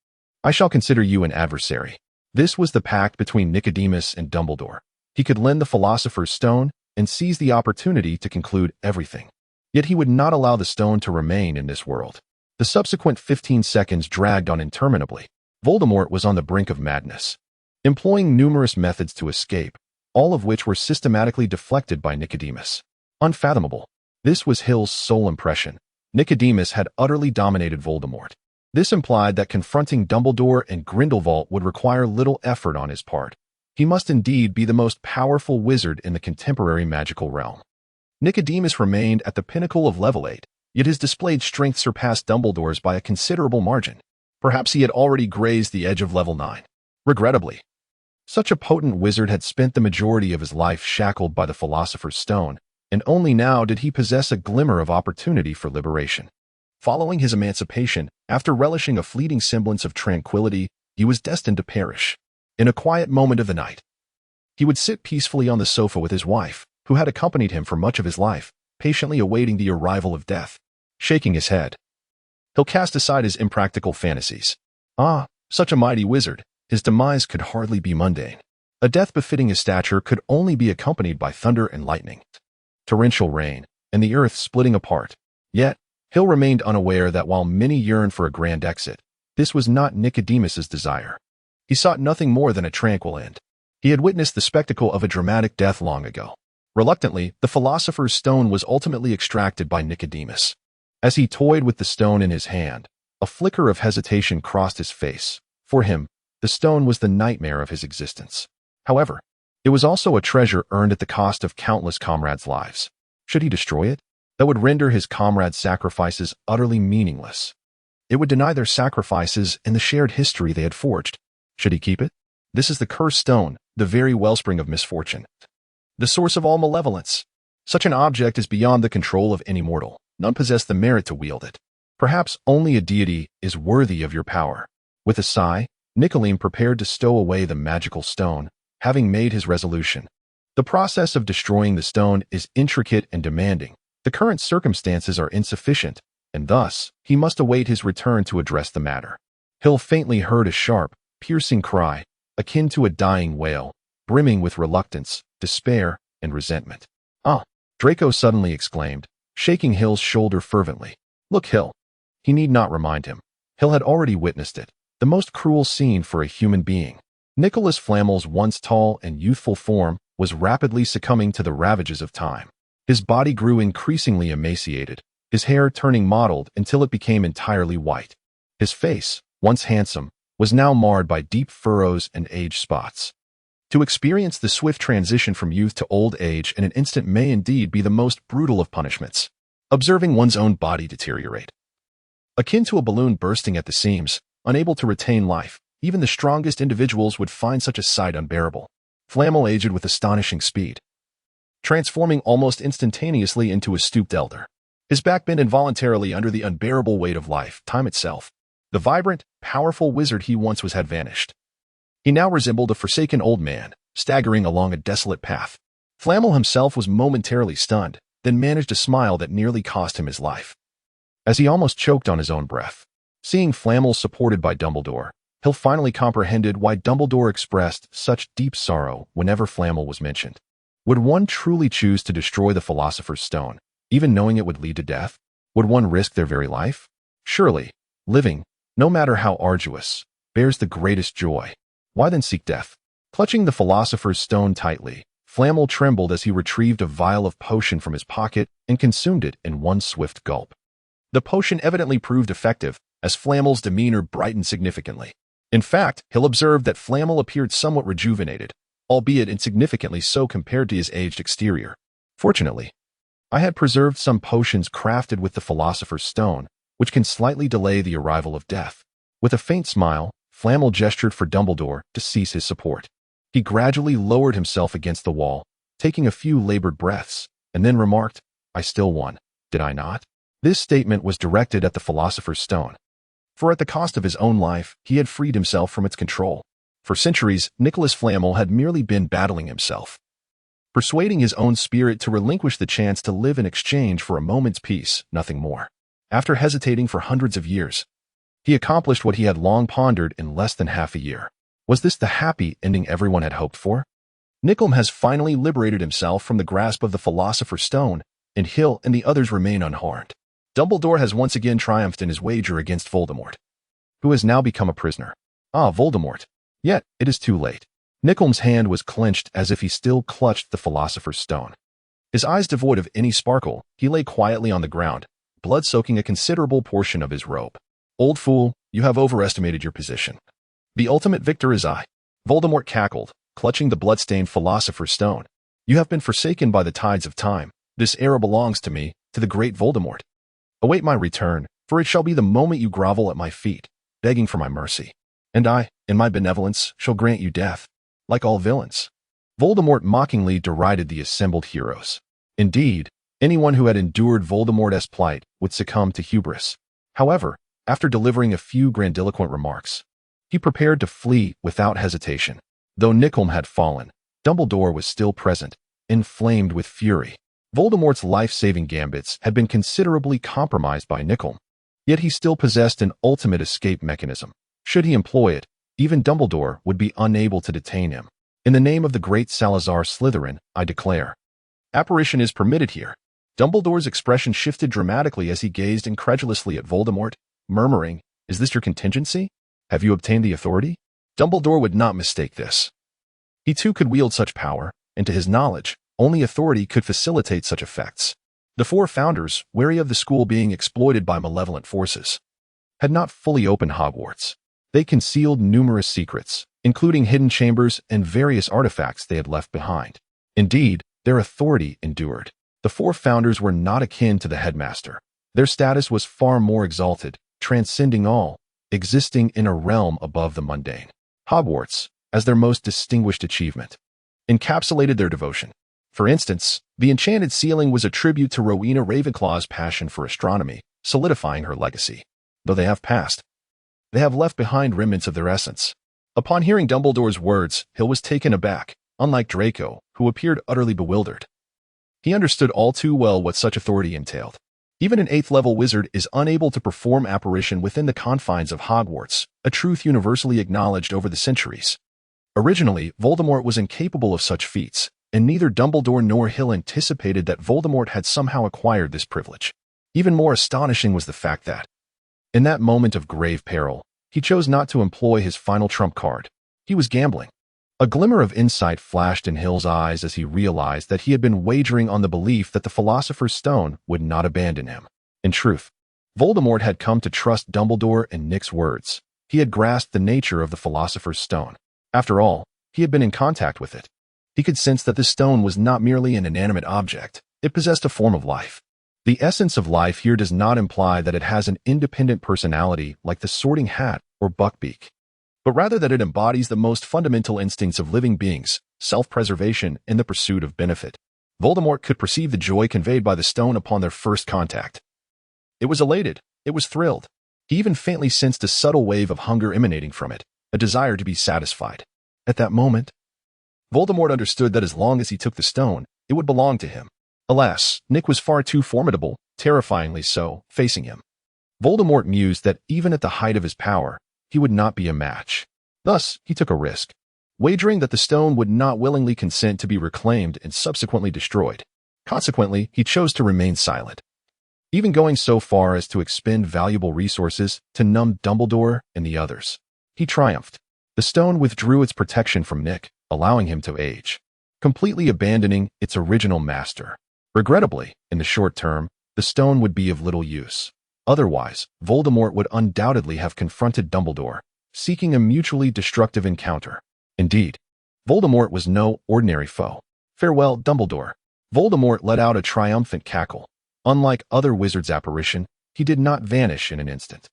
I shall consider you an adversary." This was the pact between Nicodemus and Dumbledore. He could lend the Philosopher's Stone and seize the opportunity to conclude everything. Yet he would not allow the stone to remain in this world. The subsequent 15 seconds dragged on interminably. Voldemort was on the brink of madness, employing numerous methods to escape, all of which were systematically deflected by Nicodemus. Unfathomable. This was Hill's sole impression. Nicodemus had utterly dominated Voldemort. This implied that confronting Dumbledore and Grindelwald would require little effort on his part. He must indeed be the most powerful wizard in the contemporary magical realm. Nicodemus remained at the pinnacle of level 8, yet his displayed strength surpassed Dumbledore's by a considerable margin. Perhaps he had already grazed the edge of level 9. Regrettably, such a potent wizard had spent the majority of his life shackled by the Philosopher's Stone, and only now did he possess a glimmer of opportunity for liberation. Following his emancipation, after relishing a fleeting semblance of tranquility, he was destined to perish. In a quiet moment of the night, he would sit peacefully on the sofa with his wife, who had accompanied him for much of his life, patiently awaiting the arrival of death. Shaking his head, he'll cast aside his impractical fantasies. Such a mighty wizard, his demise could hardly be mundane. A death befitting his stature could only be accompanied by thunder and lightning, torrential rain, and the earth splitting apart. Yet, Hill remained unaware that while many yearned for a grand exit, this was not Nicodemus's desire. He sought nothing more than a tranquil end. He had witnessed the spectacle of a dramatic death long ago. Reluctantly, the Philosopher's Stone was ultimately extracted by Nicodemus. As he toyed with the stone in his hand, a flicker of hesitation crossed his face. For him, the stone was the nightmare of his existence. However, it was also a treasure earned at the cost of countless comrades' lives. Should he destroy it? That would render his comrades' sacrifices utterly meaningless. It would deny their sacrifices and the shared history they had forged. Should he keep it? This is the cursed stone, the very wellspring of misfortune, the source of all malevolence. Such an object is beyond the control of any mortal. None possess the merit to wield it. Perhaps only a deity is worthy of your power. With a sigh, Nicoline prepared to stow away the magical stone, having made his resolution. The process of destroying the stone is intricate and demanding. The current circumstances are insufficient, and thus, he must await his return to address the matter. Hill faintly heard a sharp, piercing cry, akin to a dying wail, brimming with reluctance, despair, and resentment. Draco suddenly exclaimed, shaking Hill's shoulder fervently. Look, Hill. He need not remind him. Hill had already witnessed it, the most cruel scene for a human being. Nicholas Flamel's once tall and youthful form was rapidly succumbing to the ravages of time. His body grew increasingly emaciated, his hair turning mottled until it became entirely white. His face, once handsome, was now marred by deep furrows and age spots. To experience the swift transition from youth to old age in an instant may indeed be the most brutal of punishments. Observing one's own body deteriorate, akin to a balloon bursting at the seams, unable to retain life, even the strongest individuals would find such a sight unbearable. Flamel aged with astonishing speed, transforming almost instantaneously into a stooped elder. His back bent involuntarily under the unbearable weight of life, time itself. The vibrant, powerful wizard he once was had vanished. He now resembled a forsaken old man, staggering along a desolate path. Flamel himself was momentarily stunned, then managed a smile that nearly cost him his life. As he almost choked on his own breath, seeing Flamel supported by Dumbledore, Hill finally comprehended why Dumbledore expressed such deep sorrow whenever Flamel was mentioned. Would one truly choose to destroy the Philosopher's Stone, even knowing it would lead to death? Would one risk their very life? Surely, living, no matter how arduous, bears the greatest joy. Why then seek death? Clutching the Philosopher's Stone tightly, Flamel trembled as he retrieved a vial of potion from his pocket and consumed it in one swift gulp. The potion evidently proved effective, as Flamel's demeanor brightened significantly. In fact, Hill observed that Flamel appeared somewhat rejuvenated, albeit insignificantly so compared to his aged exterior. Fortunately, I had preserved some potions crafted with the Philosopher's Stone, which can slightly delay the arrival of death. With a faint smile, Flamel gestured for Dumbledore to cease his support. He gradually lowered himself against the wall, taking a few labored breaths, and then remarked, "I still won, did I not?" This statement was directed at the Philosopher's Stone, for at the cost of his own life, he had freed himself from its control. For centuries, Nicholas Flamel had merely been battling himself, persuading his own spirit to relinquish the chance to live in exchange for a moment's peace, nothing more. After hesitating for hundreds of years, he accomplished what he had long pondered in less than half a year. Was this the happy ending everyone had hoped for? Nicholm has finally liberated himself from the grasp of the Philosopher's Stone, and Hill and the others remain unharmed. Dumbledore has once again triumphed in his wager against Voldemort, who has now become a prisoner. Ah, Voldemort. Yet, it is too late. Nicholm's hand was clenched as if he still clutched the Philosopher's Stone. His eyes devoid of any sparkle, he lay quietly on the ground, blood soaking a considerable portion of his robe. Old fool, you have overestimated your position. The ultimate victor is I. Voldemort cackled, clutching the blood-stained Philosopher's Stone. You have been forsaken by the tides of time. This era belongs to me, to the great Voldemort. Await my return, for it shall be the moment you grovel at my feet, begging for my mercy. And I, in my benevolence, shall grant you death, like all villains. Voldemort mockingly derided the assembled heroes. Indeed, anyone who had endured Voldemort's plight would succumb to hubris. However, after delivering a few grandiloquent remarks, he prepared to flee without hesitation. Though Nicholm had fallen, Dumbledore was still present, inflamed with fury. Voldemort's life-saving gambits had been considerably compromised by Nicholm, yet he still possessed an ultimate escape mechanism. Should he employ it, even Dumbledore would be unable to detain him. In the name of the great Salazar Slytherin, I declare. Apparition is permitted here. Dumbledore's expression shifted dramatically as he gazed incredulously at Voldemort, murmuring, "Is this your contingency? Have you obtained the authority?" Dumbledore would not mistake this. He too could wield such power, and to his knowledge, only authority could facilitate such effects. The four founders, wary of the school being exploited by malevolent forces, had not fully opened Hogwarts. They concealed numerous secrets, including hidden chambers and various artifacts they had left behind. Indeed, their authority endured. The four founders were not akin to the headmaster. Their status was far more exalted, transcending all, existing in a realm above the mundane. Hogwarts, as their most distinguished achievement, encapsulated their devotion. For instance, the enchanted ceiling was a tribute to Rowena Ravenclaw's passion for astronomy, solidifying her legacy. Though they have passed, they have left behind remnants of their essence. Upon hearing Dumbledore's words, Hill was taken aback, unlike Draco, who appeared utterly bewildered. He understood all too well what such authority entailed. Even an 8th-level wizard is unable to perform apparition within the confines of Hogwarts, a truth universally acknowledged over the centuries. Originally, Voldemort was incapable of such feats, and neither Dumbledore nor Hill anticipated that Voldemort had somehow acquired this privilege. Even more astonishing was the fact that, in that moment of grave peril, he chose not to employ his final trump card. He was gambling. A glimmer of insight flashed in Hill's eyes as he realized that he had been wagering on the belief that the Philosopher's Stone would not abandon him. In truth, Voldemort had come to trust Dumbledore and Nick's words. He had grasped the nature of the Philosopher's Stone. After all, he had been in contact with it. He could sense that this stone was not merely an inanimate object. It possessed a form of life. The essence of life here does not imply that it has an independent personality like the Sorting Hat or Buckbeak, but rather that it embodies the most fundamental instincts of living beings, self-preservation and the pursuit of benefit. Voldemort could perceive the joy conveyed by the stone upon their first contact. It was elated. It was thrilled. He even faintly sensed a subtle wave of hunger emanating from it, a desire to be satisfied. At that moment, Voldemort understood that as long as he took the stone, it would belong to him. Alas, Nick was far too formidable, terrifyingly so, facing him. Voldemort mused that even at the height of his power, he would not be a match. Thus, he took a risk, wagering that the stone would not willingly consent to be reclaimed and subsequently destroyed. Consequently, he chose to remain silent, even going so far as to expend valuable resources to numb Dumbledore and the others. He triumphed. The stone withdrew its protection from Nick, allowing him to age, completely abandoning its original master. Regrettably, in the short term, the stone would be of little use. Otherwise, Voldemort would undoubtedly have confronted Dumbledore, seeking a mutually destructive encounter. Indeed, Voldemort was no ordinary foe. Farewell, Dumbledore. Voldemort let out a triumphant cackle. Unlike other wizards' apparition, he did not vanish in an instant.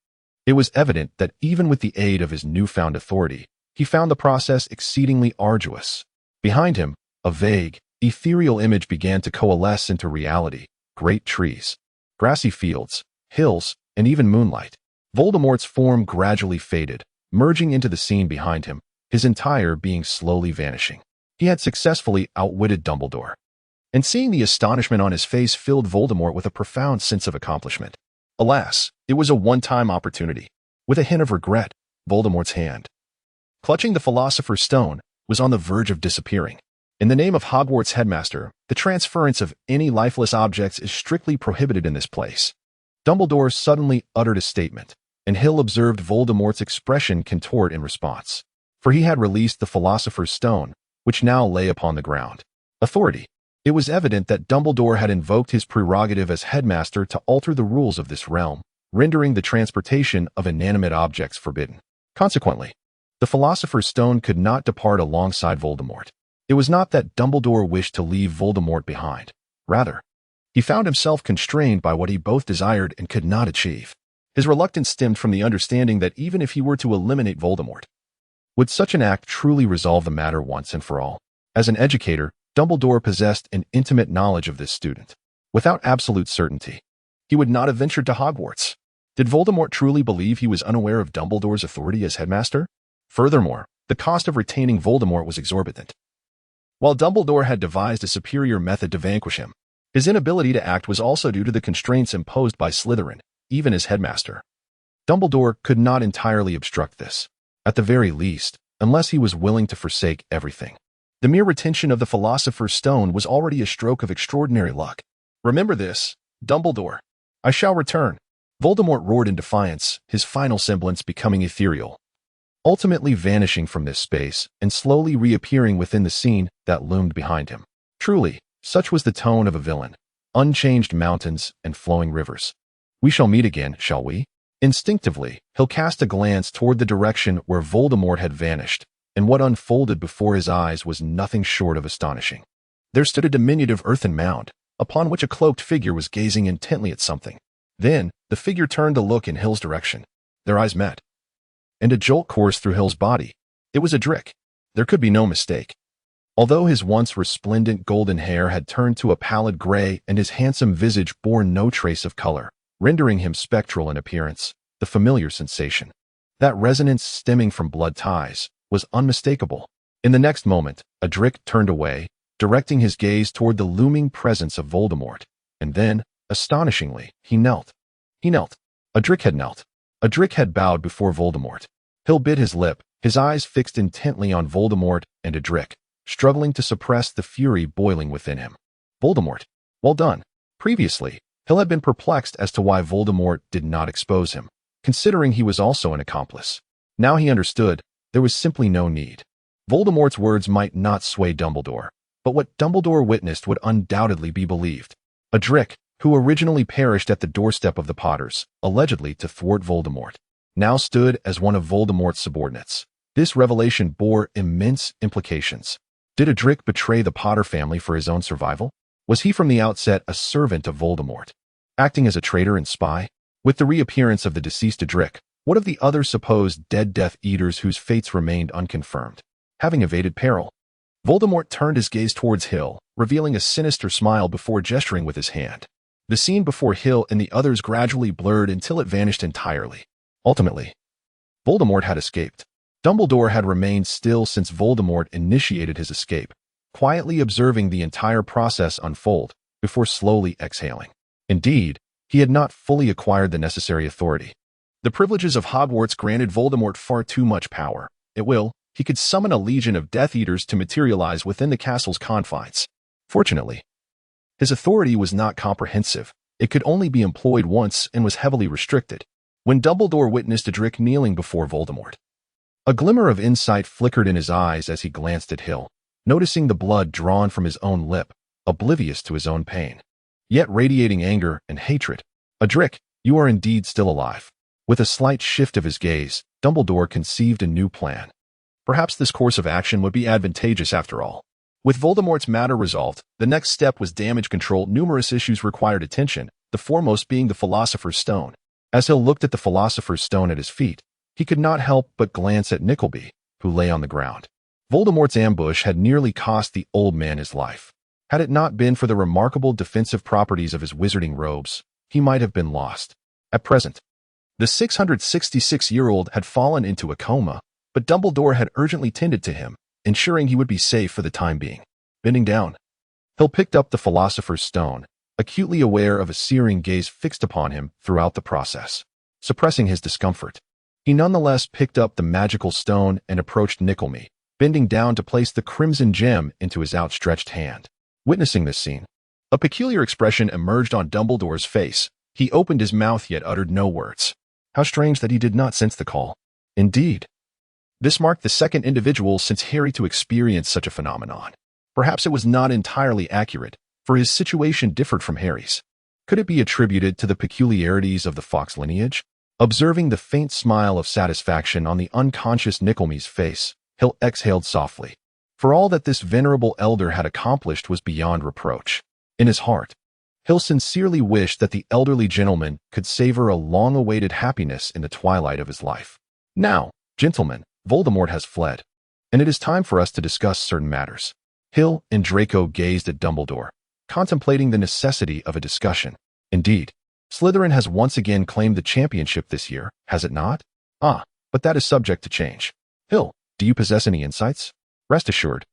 It was evident that even with the aid of his newfound authority, he found the process exceedingly arduous. Behind him, a vague, ethereal image began to coalesce into reality: great trees, grassy fields, hills, and even moonlight. Voldemort's form gradually faded, merging into the scene behind him, his entire being slowly vanishing. He had successfully outwitted Dumbledore, and seeing the astonishment on his face filled Voldemort with a profound sense of accomplishment. Alas, it was a one-time opportunity. With a hint of regret, Voldemort's hand, clutching the Philosopher's Stone, was on the verge of disappearing. In the name of Hogwarts headmaster, the transference of any lifeless objects is strictly prohibited in this place. Dumbledore suddenly uttered a statement, and Hill observed Voldemort's expression contort in response, for he had released the Philosopher's Stone, which now lay upon the ground. Authority. It was evident that Dumbledore had invoked his prerogative as headmaster to alter the rules of this realm, rendering the transportation of inanimate objects forbidden. Consequently, the Philosopher's Stone could not depart alongside Voldemort. It was not that Dumbledore wished to leave Voldemort behind. Rather, he found himself constrained by what he both desired and could not achieve. His reluctance stemmed from the understanding that even if he were to eliminate Voldemort, would such an act truly resolve the matter once and for all? As an educator, Dumbledore possessed an intimate knowledge of this student. Without absolute certainty, he would not have ventured to Hogwarts. Did Voldemort truly believe he was unaware of Dumbledore's authority as headmaster? Furthermore, the cost of retaining Voldemort was exorbitant. While Dumbledore had devised a superior method to vanquish him, his inability to act was also due to the constraints imposed by Slytherin, even as headmaster. Dumbledore could not entirely obstruct this, at the very least, unless he was willing to forsake everything. The mere retention of the Philosopher's Stone was already a stroke of extraordinary luck. Remember this, Dumbledore. I shall return. Voldemort roared in defiance, his final semblance becoming ethereal, ultimately vanishing from this space and slowly reappearing within the scene that loomed behind him. Truly, such was the tone of a villain. Unchanged mountains and flowing rivers. We shall meet again, shall we? Instinctively, he'll cast a glance toward the direction where Voldemort had vanished, and what unfolded before his eyes was nothing short of astonishing. There stood a diminutive earthen mound, upon which a cloaked figure was gazing intently at something. Then, the figure turned to look in Hill's direction. Their eyes met, and a jolt coursed through Hill's body. It was Adric. There could be no mistake. Although his once resplendent golden hair had turned to a pallid gray and his handsome visage bore no trace of color, rendering him spectral in appearance, the familiar sensation, that resonance stemming from blood ties, was unmistakable. In the next moment, Adric turned away, directing his gaze toward the looming presence of Voldemort, and then, astonishingly, he knelt. Adric had knelt. Adric had bowed before Voldemort. Hill bit his lip, his eyes fixed intently on Voldemort and Adric, struggling to suppress the fury boiling within him. Voldemort. Well done. Previously, Hill had been perplexed as to why Voldemort did not expose him, considering he was also an accomplice. Now he understood, there was simply no need. Voldemort's words might not sway Dumbledore, but what Dumbledore witnessed would undoubtedly be believed. Adric, who originally perished at the doorstep of the Potters, allegedly to thwart Voldemort, now stood as one of Voldemort's subordinates. This revelation bore immense implications. Did Adric betray the Potter family for his own survival? Was he from the outset a servant of Voldemort, acting as a traitor and spy? With the reappearance of the deceased Adric, what of the other supposed dead Death Eaters whose fates remained unconfirmed? Having evaded peril, Voldemort turned his gaze towards Hill, revealing a sinister smile before gesturing with his hand. The scene before Hill and the others gradually blurred until it vanished entirely. Ultimately, Voldemort had escaped. Dumbledore had remained still since Voldemort initiated his escape, quietly observing the entire process unfold before slowly exhaling. Indeed, he had not fully acquired the necessary authority. The privileges of Hogwarts granted Voldemort far too much power. He could summon a legion of Death Eaters to materialize within the castle's confines. Fortunately, his authority was not comprehensive. It could only be employed once and was heavily restricted. When Dumbledore witnessed Adric kneeling before Voldemort, a glimmer of insight flickered in his eyes as he glanced at Hill, noticing the blood drawn from his own lip, oblivious to his own pain, yet radiating anger and hatred. Adric, you are indeed still alive. With a slight shift of his gaze, Dumbledore conceived a new plan. Perhaps this course of action would be advantageous after all. With Voldemort's matter resolved, the next step was damage control. Numerous issues required attention, the foremost being the Philosopher's Stone. As Hill looked at the Philosopher's Stone at his feet, he could not help but glance at Nickleby, who lay on the ground. Voldemort's ambush had nearly cost the old man his life. Had it not been for the remarkable defensive properties of his wizarding robes, he might have been lost. At present, the 666-year-old had fallen into a coma, but Dumbledore had urgently tended to him, ensuring he would be safe for the time being. Bending down, Hill picked up the Philosopher's Stone, acutely aware of a searing gaze fixed upon him throughout the process. Suppressing his discomfort, he nonetheless picked up the magical stone and approached Nickleby, bending down to place the crimson gem into his outstretched hand. Witnessing this scene, a peculiar expression emerged on Dumbledore's face. He opened his mouth yet uttered no words. How strange that he did not sense the call. Indeed, this marked the second individual since Harry to experience such a phenomenon. Perhaps it was not entirely accurate, for his situation differed from Harry's. Could it be attributed to the peculiarities of the Fox lineage? Observing the faint smile of satisfaction on the unconscious Nickleby's face, Hill exhaled softly. For all that this venerable elder had accomplished was beyond reproach. In his heart, Hill sincerely wished that the elderly gentleman could savor a long-awaited happiness in the twilight of his life. Now, gentlemen, Voldemort has fled, and it is time for us to discuss certain matters. Hill and Draco gazed at Dumbledore, contemplating the necessity of a discussion. Indeed, Slytherin has once again claimed the championship this year, has it not? But that is subject to change. Hill, do you possess any insights? Rest assured,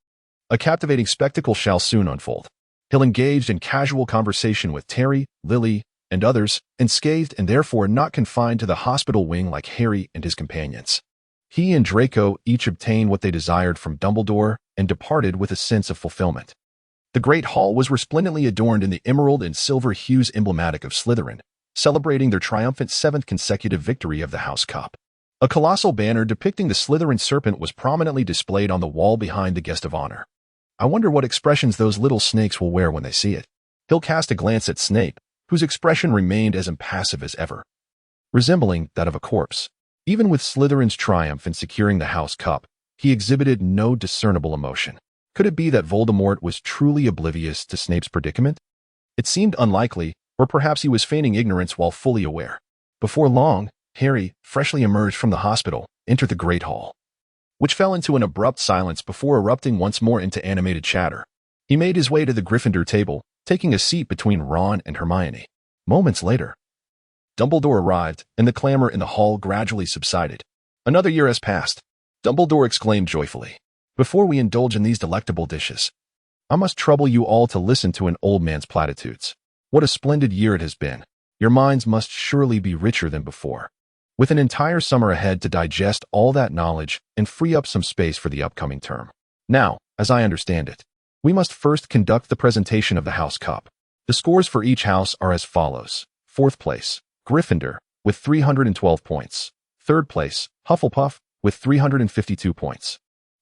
a captivating spectacle shall soon unfold. Hill engaged in casual conversation with Terry, Lily, and others, unscathed and therefore not confined to the hospital wing like Harry and his companions. He and Draco each obtained what they desired from Dumbledore and departed with a sense of fulfillment. The Great Hall was resplendently adorned in the emerald and silver hues emblematic of Slytherin, celebrating their triumphant 7th consecutive victory of the House Cup. A colossal banner depicting the Slytherin serpent was prominently displayed on the wall behind the guest of honor. I wonder what expressions those little snakes will wear when they see it. Hill cast a glance at Snape, whose expression remained as impassive as ever, resembling that of a corpse. Even with Slytherin's triumph in securing the House Cup, he exhibited no discernible emotion. Could it be that Voldemort was truly oblivious to Snape's predicament? It seemed unlikely, or perhaps he was feigning ignorance while fully aware. Before long, Harry, freshly emerged from the hospital, entered the Great Hall, which fell into an abrupt silence before erupting once more into animated chatter. He made his way to the Gryffindor table, taking a seat between Ron and Hermione. Moments later, Dumbledore arrived, and the clamor in the hall gradually subsided. Another year has passed, Dumbledore exclaimed joyfully. Before we indulge in these delectable dishes, I must trouble you all to listen to an old man's platitudes. What a splendid year it has been. Your minds must surely be richer than before, with an entire summer ahead to digest all that knowledge and free up some space for the upcoming term. Now, as I understand it, we must first conduct the presentation of the House Cup. The scores for each house are as follows. 4th place, Gryffindor, with 312 points. 3rd place, Hufflepuff, with 352 points.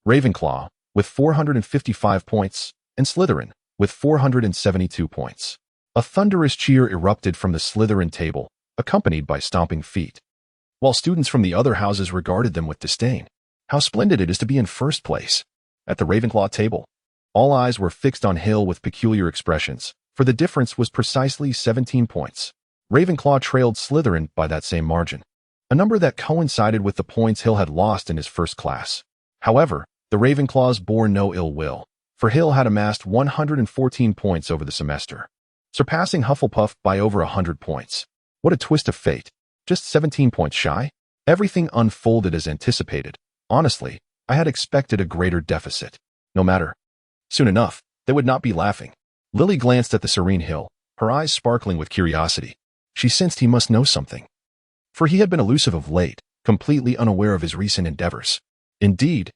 Ravenclaw, with 455 points, and Slytherin, with 472 points. A thunderous cheer erupted from the Slytherin table, accompanied by stomping feet, while students from the other houses regarded them with disdain. How splendid it is to be in first place. At the Ravenclaw table, all eyes were fixed on Hill with peculiar expressions, for the difference was precisely 17 points. Ravenclaw trailed Slytherin by that same margin, a number that coincided with the points Hill had lost in his first class. However, the Ravenclaws bore no ill will, for Hill had amassed 114 points over the semester, surpassing Hufflepuff by over 100 points. What a twist of fate. Just 17 points shy? Everything unfolded as anticipated. Honestly, I had expected a greater deficit. No matter. Soon enough, they would not be laughing. Lily glanced at the serene Hill, her eyes sparkling with curiosity. She sensed he must know something. For he had been elusive of late, completely unaware of his recent endeavors. Indeed,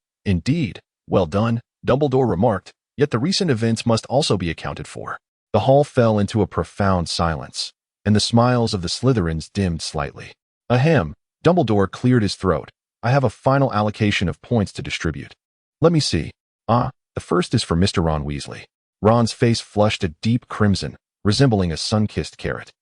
well done, Dumbledore remarked, yet the recent events must also be accounted for. The hall fell into a profound silence, and the smiles of the Slytherins dimmed slightly. Ahem, Dumbledore cleared his throat. I have a final allocation of points to distribute. Let me see. The first is for Mr. Ron Weasley. Ron's face flushed a deep crimson, resembling a sun-kissed carrot.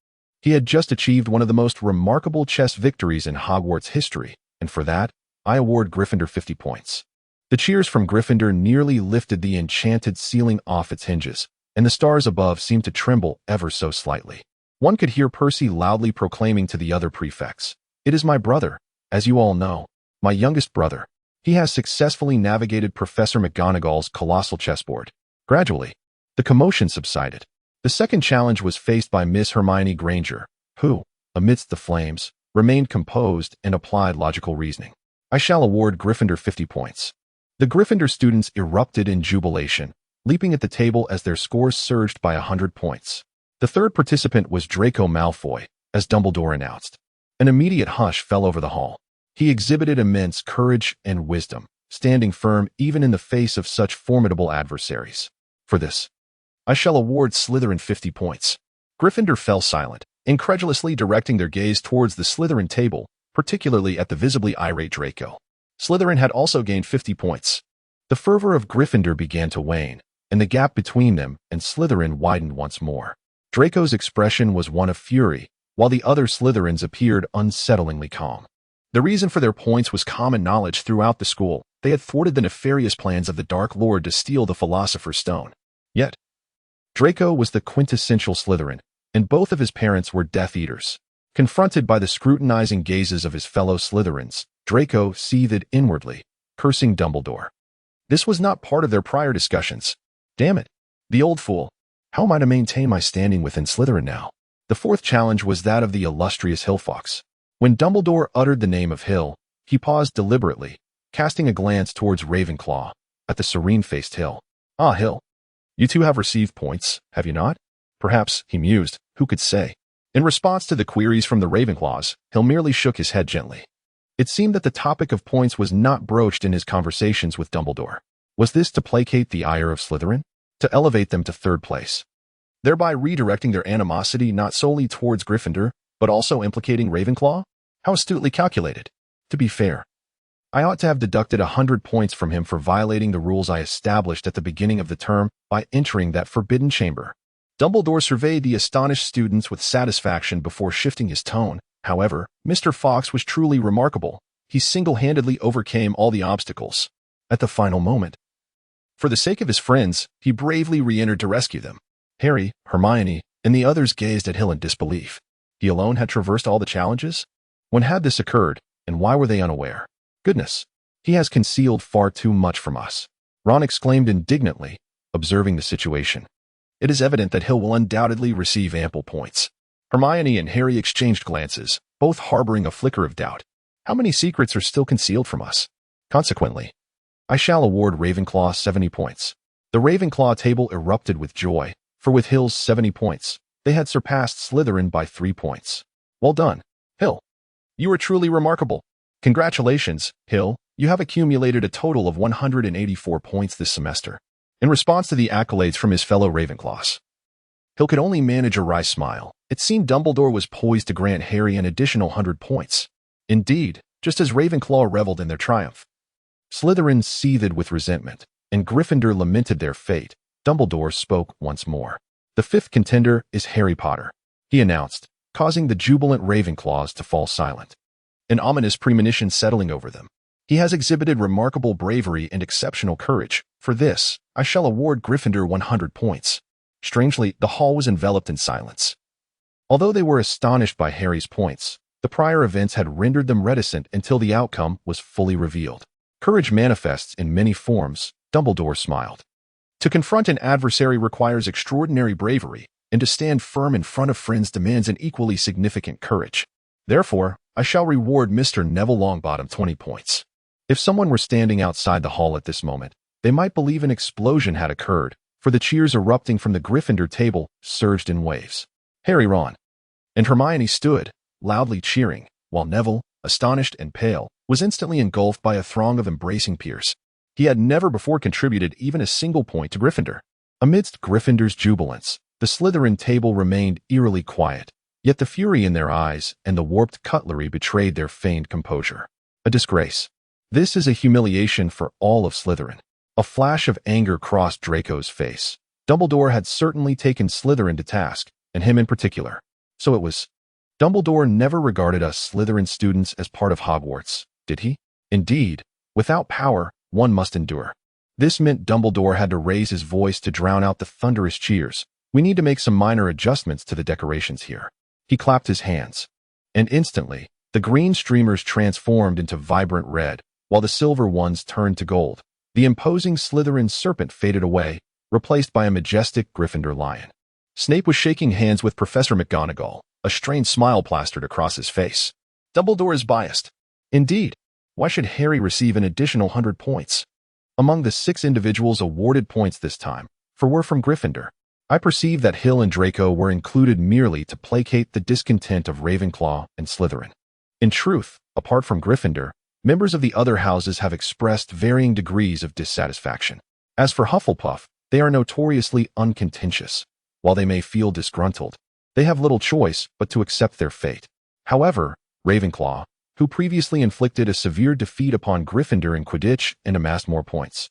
He had just achieved one of the most remarkable chess victories in Hogwarts history, and for that, I award Gryffindor 50 points. The cheers from Gryffindor nearly lifted the enchanted ceiling off its hinges, and the stars above seemed to tremble ever so slightly. One could hear Percy loudly proclaiming to the other prefects, "It is my brother, as you all know, my youngest brother. He has successfully navigated Professor McGonagall's colossal chessboard." Gradually, the commotion subsided. The second challenge was faced by Miss Hermione Granger, who, amidst the flames, remained composed and applied logical reasoning. I shall award Gryffindor 50 points. The Gryffindor students erupted in jubilation, leaping at the table as their scores surged by 100 points. The third participant was Draco Malfoy, as Dumbledore announced. An immediate hush fell over the hall. He exhibited immense courage and wisdom, standing firm even in the face of such formidable adversaries. For this, I shall award Slytherin 50 points. Gryffindor fell silent, incredulously directing their gaze towards the Slytherin table, particularly at the visibly irate Draco. Slytherin had also gained 50 points. The fervor of Gryffindor began to wane, and the gap between them and Slytherin widened once more. Draco's expression was one of fury, while the other Slytherins appeared unsettlingly calm. The reason for their points was common knowledge throughout the school. They had thwarted the nefarious plans of the Dark Lord to steal the Philosopher's Stone. Yet, Draco was the quintessential Slytherin, and both of his parents were Death Eaters. Confronted by the scrutinizing gazes of his fellow Slytherins, Draco seethed inwardly, cursing Dumbledore. This was not part of their prior discussions. Damn it, the old fool. How am I to maintain my standing within Slytherin now? The fourth challenge was that of the illustrious Hillfox. When Dumbledore uttered the name of Hill, he paused deliberately, casting a glance towards Ravenclaw, at the serene-faced Hill. Ah, Hill. You two have received points, have you not? Perhaps, he mused, who could say? In response to the queries from the Ravenclaws, Hill merely shook his head gently. It seemed that the topic of points was not broached in his conversations with Dumbledore. Was this to placate the ire of Slytherin? To elevate them to third place, thereby redirecting their animosity not solely towards Gryffindor, but also implicating Ravenclaw? How astutely calculated. To be fair, I ought to have deducted 100 points from him for violating the rules I established at the beginning of the term by entering that forbidden chamber. Dumbledore surveyed the astonished students with satisfaction before shifting his tone. However, Mr. Fox was truly remarkable. He single-handedly overcame all the obstacles. At the final moment, for the sake of his friends, he bravely re-entered to rescue them. Harry, Hermione, and the others gazed at Hill in disbelief. He alone had traversed all the challenges? When had this occurred, and why were they unaware? Goodness, he has concealed far too much from us. Ron exclaimed indignantly, observing the situation. It is evident that Hill will undoubtedly receive ample points. Hermione and Harry exchanged glances, both harboring a flicker of doubt. How many secrets are still concealed from us? Consequently, I shall award Ravenclaw 70 points. The Ravenclaw table erupted with joy, for with Hill's 70 points, they had surpassed Slytherin by 3 points. Well done, Hill. You are truly remarkable. Congratulations, Hill. You have accumulated a total of 184 points this semester. In response to the accolades from his fellow Ravenclaws, Hill could only manage a wry smile. It seemed Dumbledore was poised to grant Harry an additional 100 points. Indeed, just as Ravenclaw reveled in their triumph, Slytherin seethed with resentment, and Gryffindor lamented their fate. Dumbledore spoke once more. The fifth contender is Harry Potter, he announced, causing the jubilant Ravenclaws to fall silent. An ominous premonition settling over them. He has exhibited remarkable bravery and exceptional courage. For this, I shall award Gryffindor 100 points. Strangely, the hall was enveloped in silence. Although they were astonished by Harry's points, the prior events had rendered them reticent until the outcome was fully revealed. Courage manifests in many forms, Dumbledore smiled. To confront an adversary requires extraordinary bravery, and to stand firm in front of friends demands an equally significant courage. Therefore, I shall reward Mr. Neville Longbottom 20 points. If someone were standing outside the hall at this moment, they might believe an explosion had occurred, for the cheers erupting from the Gryffindor table surged in waves. Harry, Ron, and Hermione stood, loudly cheering, while Neville, astonished and pale, was instantly engulfed by a throng of embracing peers. He had never before contributed even a single point to Gryffindor. Amidst Gryffindor's jubilance, the Slytherin table remained eerily quiet, yet the fury in their eyes and the warped cutlery betrayed their feigned composure. A disgrace. This is a humiliation for all of Slytherin. A flash of anger crossed Draco's face. Dumbledore had certainly taken Slytherin to task, and him in particular. So it was. Dumbledore never regarded us Slytherin students as part of Hogwarts, did he? Indeed, without power, one must endure. This meant Dumbledore had to raise his voice to drown out the thunderous cheers. We need to make some minor adjustments to the decorations here. He clapped his hands. And instantly, the green streamers transformed into vibrant red, while the silver ones turned to gold. The imposing Slytherin serpent faded away, replaced by a majestic Gryffindor lion. Snape was shaking hands with Professor McGonagall, a strained smile plastered across his face. Dumbledore is biased. Indeed. Why should Harry receive an additional 100 points? Among the 6 individuals awarded points this time, 4 were from Gryffindor. I perceive that Hill and Draco were included merely to placate the discontent of Ravenclaw and Slytherin. In truth, apart from Gryffindor, members of the other houses have expressed varying degrees of dissatisfaction. As for Hufflepuff, they are notoriously uncontentious. While they may feel disgruntled, they have little choice but to accept their fate. However, Ravenclaw, who previously inflicted a severe defeat upon Gryffindor in Quidditch and amassed more points,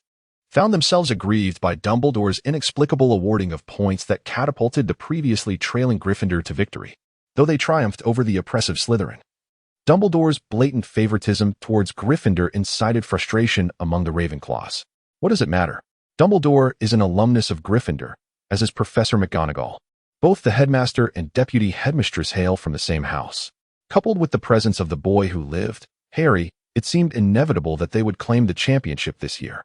found themselves aggrieved by Dumbledore's inexplicable awarding of points that catapulted the previously trailing Gryffindor to victory, though they triumphed over the oppressive Slytherin. Dumbledore's blatant favoritism towards Gryffindor incited frustration among the Ravenclaws. What does it matter? Dumbledore is an alumnus of Gryffindor, as is Professor McGonagall. Both the headmaster and deputy headmistress hail from the same house. Coupled with the presence of the boy who lived, Harry, it seemed inevitable that they would claim the championship this year.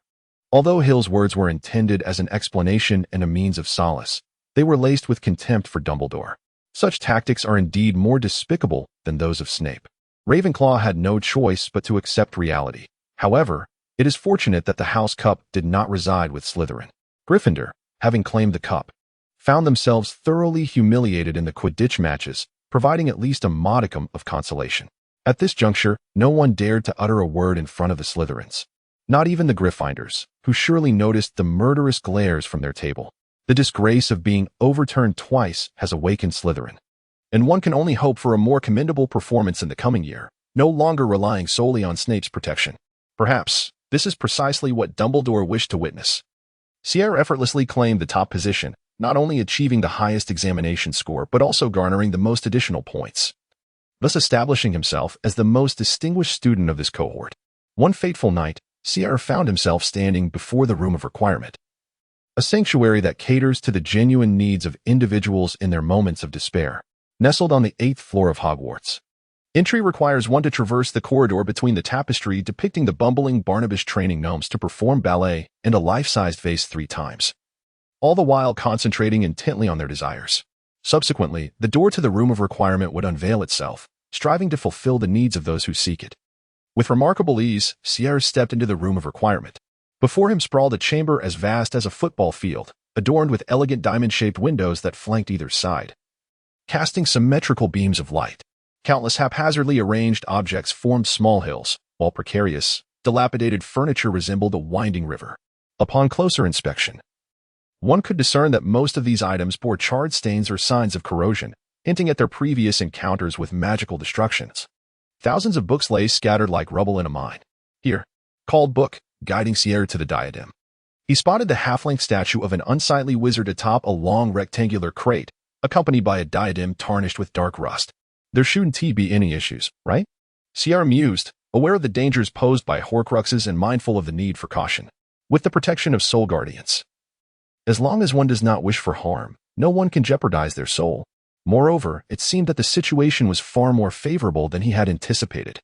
Although Hill's words were intended as an explanation and a means of solace, they were laced with contempt for Dumbledore. Such tactics are indeed more despicable than those of Snape. Ravenclaw had no choice but to accept reality. However, it is fortunate that the House Cup did not reside with Slytherin. Gryffindor, having claimed the cup, found themselves thoroughly humiliated in the Quidditch matches, providing at least a modicum of consolation. At this juncture, no one dared to utter a word in front of the Slytherins. Not even the Gryffindors, who surely noticed the murderous glares from their table. The disgrace of being overturned twice has awakened Slytherin. And one can only hope for a more commendable performance in the coming year, no longer relying solely on Snape's protection. Perhaps, this is precisely what Dumbledore wished to witness. Sierra effortlessly claimed the top position, not only achieving the highest examination score but also garnering the most additional points, thus establishing himself as the most distinguished student of this cohort. One fateful night, Sierra found himself standing before the Room of Requirement, a sanctuary that caters to the genuine needs of individuals in their moments of despair. Nestled on the 8th floor of Hogwarts, entry requires one to traverse the corridor between the tapestry depicting the bumbling Barnabas training gnomes to perform ballet and a life-sized vase 3 times, all the while concentrating intently on their desires. Subsequently, the door to the Room of Requirement would unveil itself, striving to fulfill the needs of those who seek it. With remarkable ease, Sierra stepped into the Room of Requirement. Before him sprawled a chamber as vast as a football field, adorned with elegant diamond-shaped windows that flanked either side, casting symmetrical beams of light. Countless haphazardly arranged objects formed small hills, while precarious, dilapidated furniture resembled a winding river. Upon closer inspection, one could discern that most of these items bore charred stains or signs of corrosion, hinting at their previous encounters with magical destructions. Thousands of books lay scattered like rubble in a mine. Here, called Book, guiding Sierra to the diadem. He spotted the half-length statue of an unsightly wizard atop a long rectangular crate, accompanied by a diadem tarnished with dark rust. There shouldn't be any issues, right? Sierra mused, aware of the dangers posed by Horcruxes and mindful of the need for caution. With the protection of soul guardians, as long as one does not wish for harm, no one can jeopardize their soul. Moreover, it seemed that the situation was far more favorable than he had anticipated.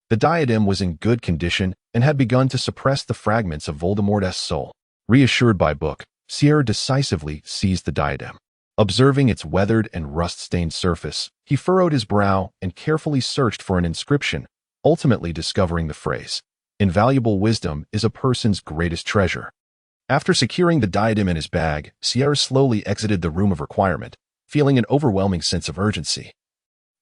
The diadem was in good condition and had begun to suppress the fragments of Voldemort's soul. Reassured by Book, Sierra decisively seized the diadem. Observing its weathered and rust-stained surface, he furrowed his brow and carefully searched for an inscription, ultimately discovering the phrase, "Invaluable wisdom is a person's greatest treasure." After securing the diadem in his bag, Sierra slowly exited the room of requirement, feeling an overwhelming sense of urgency.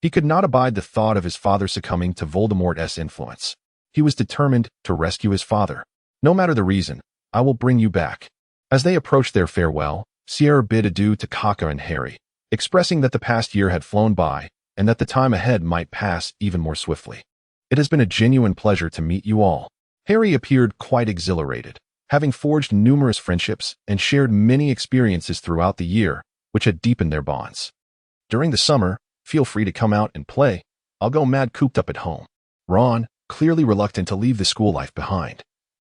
He could not abide the thought of his father succumbing to Voldemort's influence. He was determined to rescue his father. "No matter the reason, I will bring you back." As they approached their farewell, Sierra bid adieu to Kaka and Harry, expressing that the past year had flown by and that the time ahead might pass even more swiftly. "It has been a genuine pleasure to meet you all." Harry appeared quite exhilarated, having forged numerous friendships and shared many experiences throughout the year, which had deepened their bonds. "During the summer, feel free to come out and play. I'll go mad cooped up at home." Ron, clearly reluctant to leave the school life behind,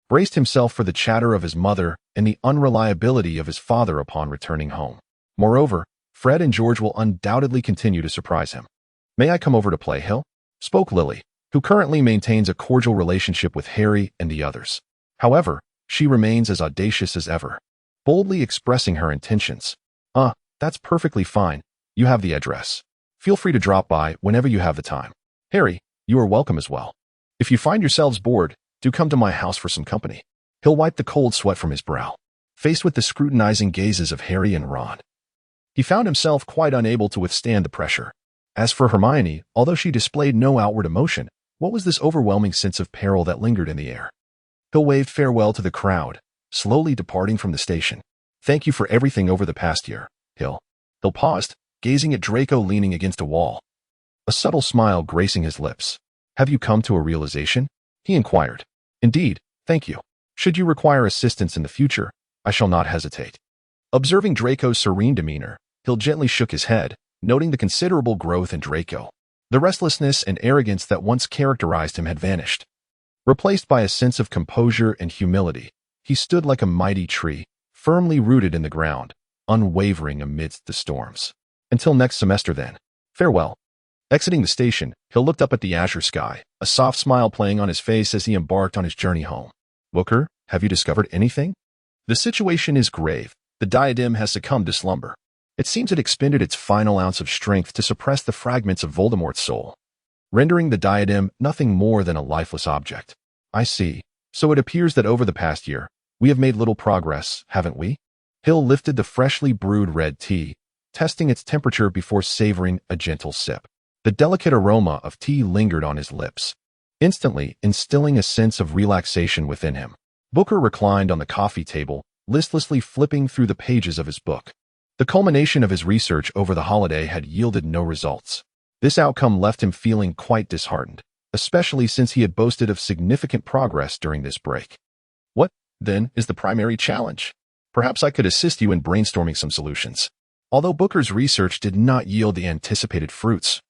braced himself for the chatter of his mother and the unreliability of his father upon returning home. Moreover, Fred and George will undoubtedly continue to surprise him. "May I come over to play, Hill?" spoke Lily, who currently maintains a cordial relationship with Harry and the others. However, she remains as audacious as ever, boldly expressing her intentions. That's perfectly fine. You have the address. Feel free to drop by whenever you have the time. Harry, you are welcome as well. If you find yourselves bored, do come to my house for some company." Hill wiped the cold sweat from his brow, faced with the scrutinizing gazes of Harry and Ron. He found himself quite unable to withstand the pressure. As for Hermione, although she displayed no outward emotion, what was this overwhelming sense of peril that lingered in the air? Hill waved farewell to the crowd, slowly departing from the station. "Thank you for everything over the past year, Hill." Hill paused, gazing at Draco leaning against a wall, a subtle smile gracing his lips. "Have you come to a realization?" he inquired. "Indeed, thank you. Should you require assistance in the future, I shall not hesitate." Observing Draco's serene demeanor, Hill gently shook his head, noting the considerable growth in Draco. The restlessness and arrogance that once characterized him had vanished. Replaced by a sense of composure and humility, he stood like a mighty tree, firmly rooted in the ground, unwavering amidst the storms. "Until next semester then. Farewell." Exiting the station, Hill looked up at the azure sky, a soft smile playing on his face as he embarked on his journey home. "Booker, have you discovered anything?" "The situation is grave. The diadem has succumbed to slumber. It seems it expended its final ounce of strength to suppress the fragments of Voldemort's soul, rendering the diadem nothing more than a lifeless object." "I see. So it appears that over the past year, we have made little progress, haven't we?" Hill lifted the freshly brewed red tea, testing its temperature before savoring a gentle sip. The delicate aroma of tea lingered on his lips, instantly instilling a sense of relaxation within him. Booker reclined on the coffee table, listlessly flipping through the pages of his book. The culmination of his research over the holiday had yielded no results. This outcome left him feeling quite disheartened, especially since he had boasted of significant progress during this break. "What, then, is the primary challenge? Perhaps I could assist you in brainstorming some solutions." Although Booker's research did not yield the anticipated fruits,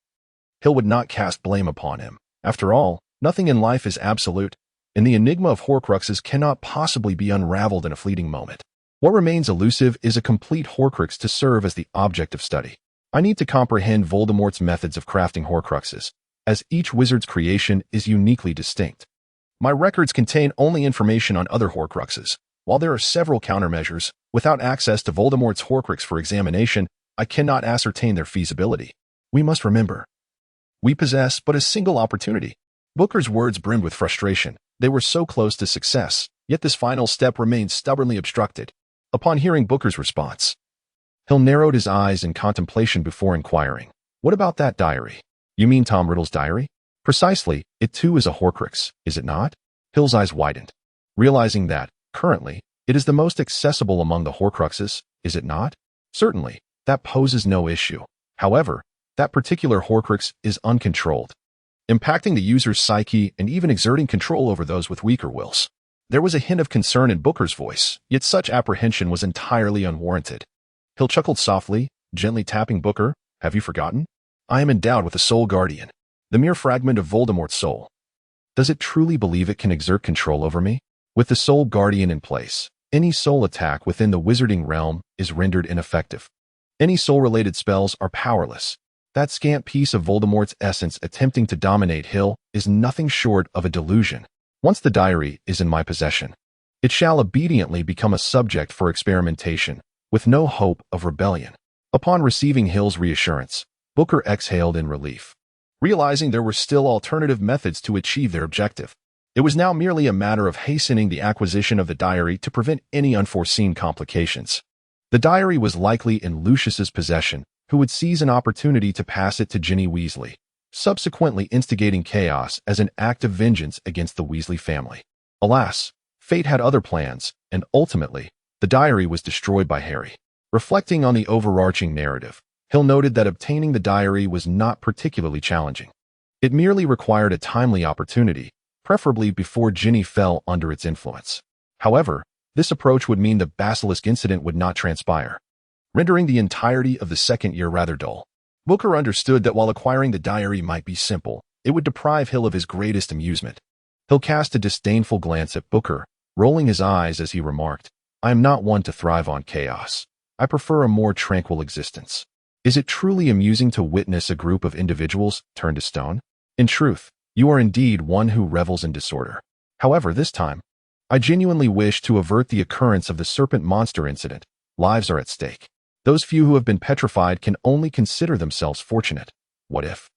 Hill would not cast blame upon him. After all, nothing in life is absolute, and the enigma of Horcruxes cannot possibly be unraveled in a fleeting moment. What remains elusive is a complete Horcrux to serve as the object of study. I need to comprehend Voldemort's methods of crafting Horcruxes, as each wizard's creation is uniquely distinct. My records contain only information on other Horcruxes. While there are several countermeasures, without access to Voldemort's Horcrux for examination, I cannot ascertain their feasibility. We must remember, we possess but a single opportunity. Booker's words brimmed with frustration. They were so close to success, yet this final step remained stubbornly obstructed. Upon hearing Booker's response, Hill narrowed his eyes in contemplation before inquiring, "What about that diary?" "You mean Tom Riddle's diary?" "Precisely. It too is a Horcrux, is it not?" Hill's eyes widened, realizing that, currently, it is the most accessible among the Horcruxes, is it not? Certainly, that poses no issue. However, that particular Horcrux is uncontrolled, impacting the user's psyche and even exerting control over those with weaker wills. There was a hint of concern in Booker's voice, yet such apprehension was entirely unwarranted. Hill chuckled softly, gently tapping Booker. "Have you forgotten? I am endowed with a soul guardian, the mere fragment of Voldemort's soul. Does it truly believe it can exert control over me? With the soul guardian in place, any soul attack within the wizarding realm is rendered ineffective. Any soul-related spells are powerless. That scant piece of Voldemort's essence attempting to dominate Hill is nothing short of a delusion. Once the diary is in my possession, it shall obediently become a subject for experimentation, with no hope of rebellion." Upon receiving Hill's reassurance, Booker exhaled in relief, realizing there were still alternative methods to achieve their objective. It was now merely a matter of hastening the acquisition of the diary to prevent any unforeseen complications. The diary was likely in Lucius's possession, who would seize an opportunity to pass it to Ginny Weasley, subsequently instigating chaos as an act of vengeance against the Weasley family. Alas, fate had other plans, and ultimately, the diary was destroyed by Harry. Reflecting on the overarching narrative, Hill noted that obtaining the diary was not particularly challenging. It merely required a timely opportunity, preferably before Ginny fell under its influence. However, this approach would mean the basilisk incident would not transpire, rendering the entirety of the second year rather dull. Booker understood that while acquiring the diary might be simple, it would deprive Hill of his greatest amusement. Hill cast a disdainful glance at Booker, rolling his eyes as he remarked, "I am not one to thrive on chaos. I prefer a more tranquil existence. Is it truly amusing to witness a group of individuals turn to stone? In truth, you are indeed one who revels in disorder. However, this time, I genuinely wish to avert the occurrence of the serpent monster incident. Lives are at stake. Those few who have been petrified can only consider themselves fortunate. What if?"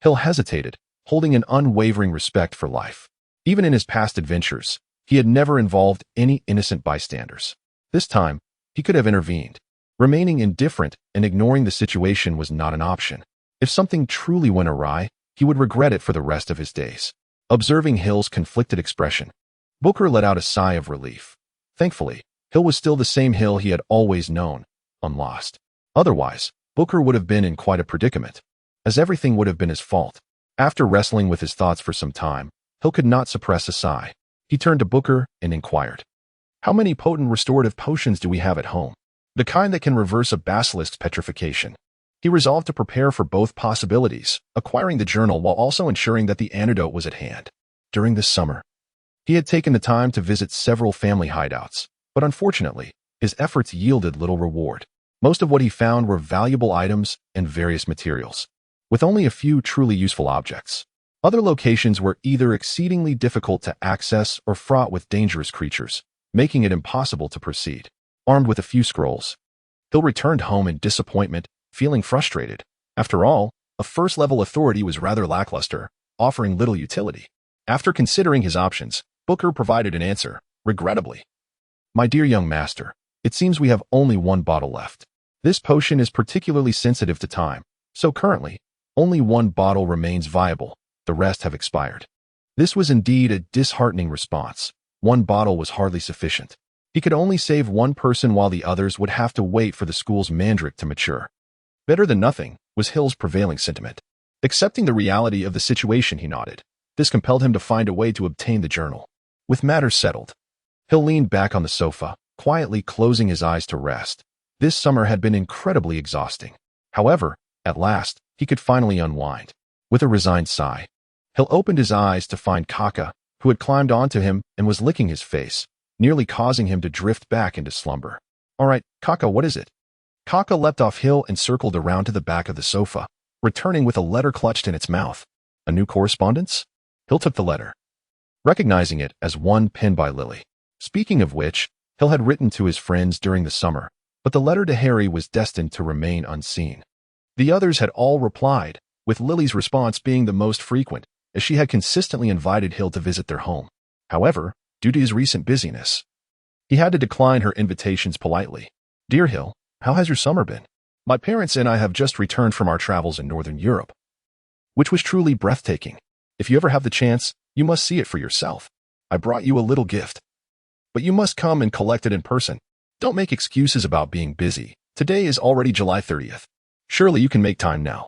Hill hesitated, holding an unwavering respect for life. Even in his past adventures, he had never involved any innocent bystanders. This time, he could have intervened. Remaining indifferent and ignoring the situation was not an option. If something truly went awry, he would regret it for the rest of his days. Observing Hill's conflicted expression, Booker let out a sigh of relief. Thankfully, Hill was still the same Hill he had always known, unlost. Otherwise, Booker would have been in quite a predicament, as everything would have been his fault. After wrestling with his thoughts for some time, Hill could not suppress a sigh. He turned to Booker and inquired, "How many potent restorative potions do we have at home? The kind that can reverse a basilisk's petrification." He resolved to prepare for both possibilities, acquiring the journal while also ensuring that the antidote was at hand. During this summer, he had taken the time to visit several family hideouts, but unfortunately, his efforts yielded little reward. Most of what he found were valuable items and various materials, with only a few truly useful objects. Other locations were either exceedingly difficult to access or fraught with dangerous creatures, making it impossible to proceed. Armed with a few scrolls, Hill returned home in disappointment, feeling frustrated. After all, a first-level authority was rather lackluster, offering little utility. After considering his options, Booker provided an answer, regrettably. "My dear young master, it seems we have only one bottle left. This potion is particularly sensitive to time, so currently, only one bottle remains viable. The rest have expired." This was indeed a disheartening response. One bottle was hardly sufficient. He could only save one person while the others would have to wait for the school's mandrake to mature. Better than nothing was Hill's prevailing sentiment. Accepting the reality of the situation, he nodded. This compelled him to find a way to obtain the journal. With matters settled, Hill leaned back on the sofa, quietly closing his eyes to rest. This summer had been incredibly exhausting. However, at last, he could finally unwind. With a resigned sigh, Hill opened his eyes to find Kaka, who had climbed onto him and was licking his face, nearly causing him to drift back into slumber. "All right, Kaka, what is it?" Kaka leapt off Hill and circled around to the back of the sofa, returning with a letter clutched in its mouth. A new correspondence? Hill took the letter, recognizing it as one penned by Lily. Speaking of which, Hill had written to his friends during the summer, but the letter to Harry was destined to remain unseen. The others had all replied, with Lily's response being the most frequent, as she had consistently invited Hill to visit their home. However, due to his recent busyness, he had to decline her invitations politely. "Dear Hill, how has your summer been? My parents and I have just returned from our travels in Northern Europe, which was truly breathtaking. If you ever have the chance, you must see it for yourself. I brought you a little gift, but you must come and collect it in person. Don't make excuses about being busy. Today is already July 30th. Surely you can make time now,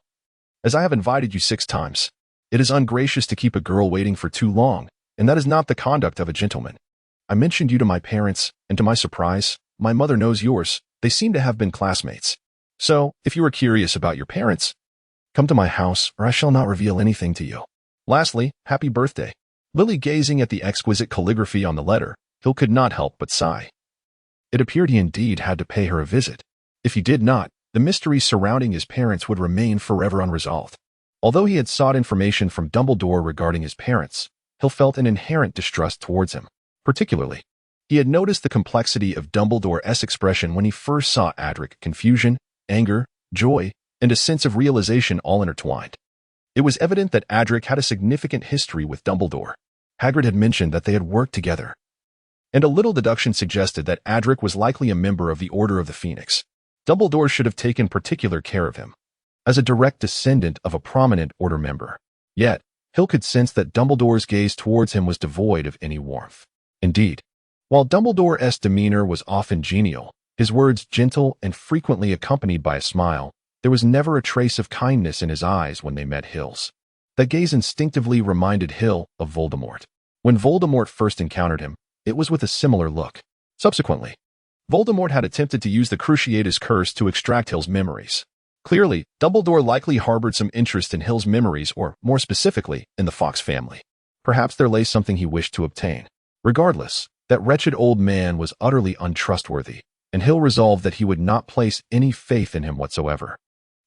as I have invited you 6 times. It is ungracious to keep a girl waiting for too long, and that is not the conduct of a gentleman. I mentioned you to my parents, and to my surprise, my mother knows yours. They seem to have been classmates. So, if you are curious about your parents, come to my house, or I shall not reveal anything to you. Lastly, happy birthday." Lily gazing at the exquisite calligraphy on the letter, Hill could not help but sigh. It appeared he indeed had to pay her a visit. If he did not, the mystery surrounding his parents would remain forever unresolved. Although he had sought information from Dumbledore regarding his parents, Hill felt an inherent distrust towards him. Particularly, he had noticed the complexity of Dumbledore's expression when he first saw Adric: confusion, anger, joy, and a sense of realization all intertwined. It was evident that Adric had a significant history with Dumbledore. Hagrid had mentioned that they had worked together, and a little deduction suggested that Adric was likely a member of the Order of the Phoenix. Dumbledore should have taken particular care of him, as a direct descendant of a prominent Order member. Yet, Hill could sense that Dumbledore's gaze towards him was devoid of any warmth. Indeed, while Dumbledore's demeanor was often genial, his words gentle and frequently accompanied by a smile, there was never a trace of kindness in his eyes when they met Hill's. That gaze instinctively reminded Hill of Voldemort. When Voldemort first encountered him, it was with a similar look. Subsequently, Voldemort had attempted to use the Cruciatus Curse to extract Hill's memories. Clearly, Dumbledore likely harbored some interest in Hill's memories, or, more specifically, in the Fawkes family. Perhaps there lay something he wished to obtain. Regardless, that wretched old man was utterly untrustworthy, and Hill resolved that he would not place any faith in him whatsoever.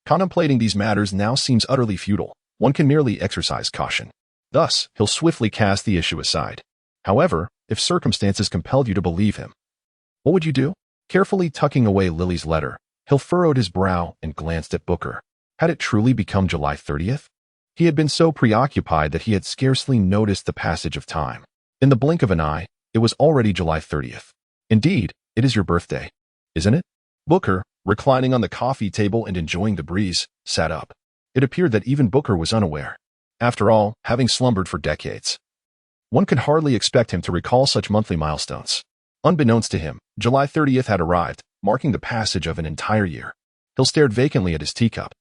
Contemplating these matters now seems utterly futile. One can merely exercise caution. Thus, Hill swiftly cast the issue aside. However, if circumstances compelled you to believe him, what would you do? Carefully tucking away Lily's letter, Hill furrowed his brow and glanced at Booker. Had it truly become July 30th? He had been so preoccupied that he had scarcely noticed the passage of time. In the blink of an eye, it was already July 30th. Indeed, it is your birthday, isn't it? Booker, reclining on the coffee table and enjoying the breeze, sat up. It appeared that even Booker was unaware. After all, having slumbered for decades, one could hardly expect him to recall such monthly milestones. Unbeknownst to him, July 30th had arrived, marking the passage of an entire year. Hill stared vacantly at his teacup,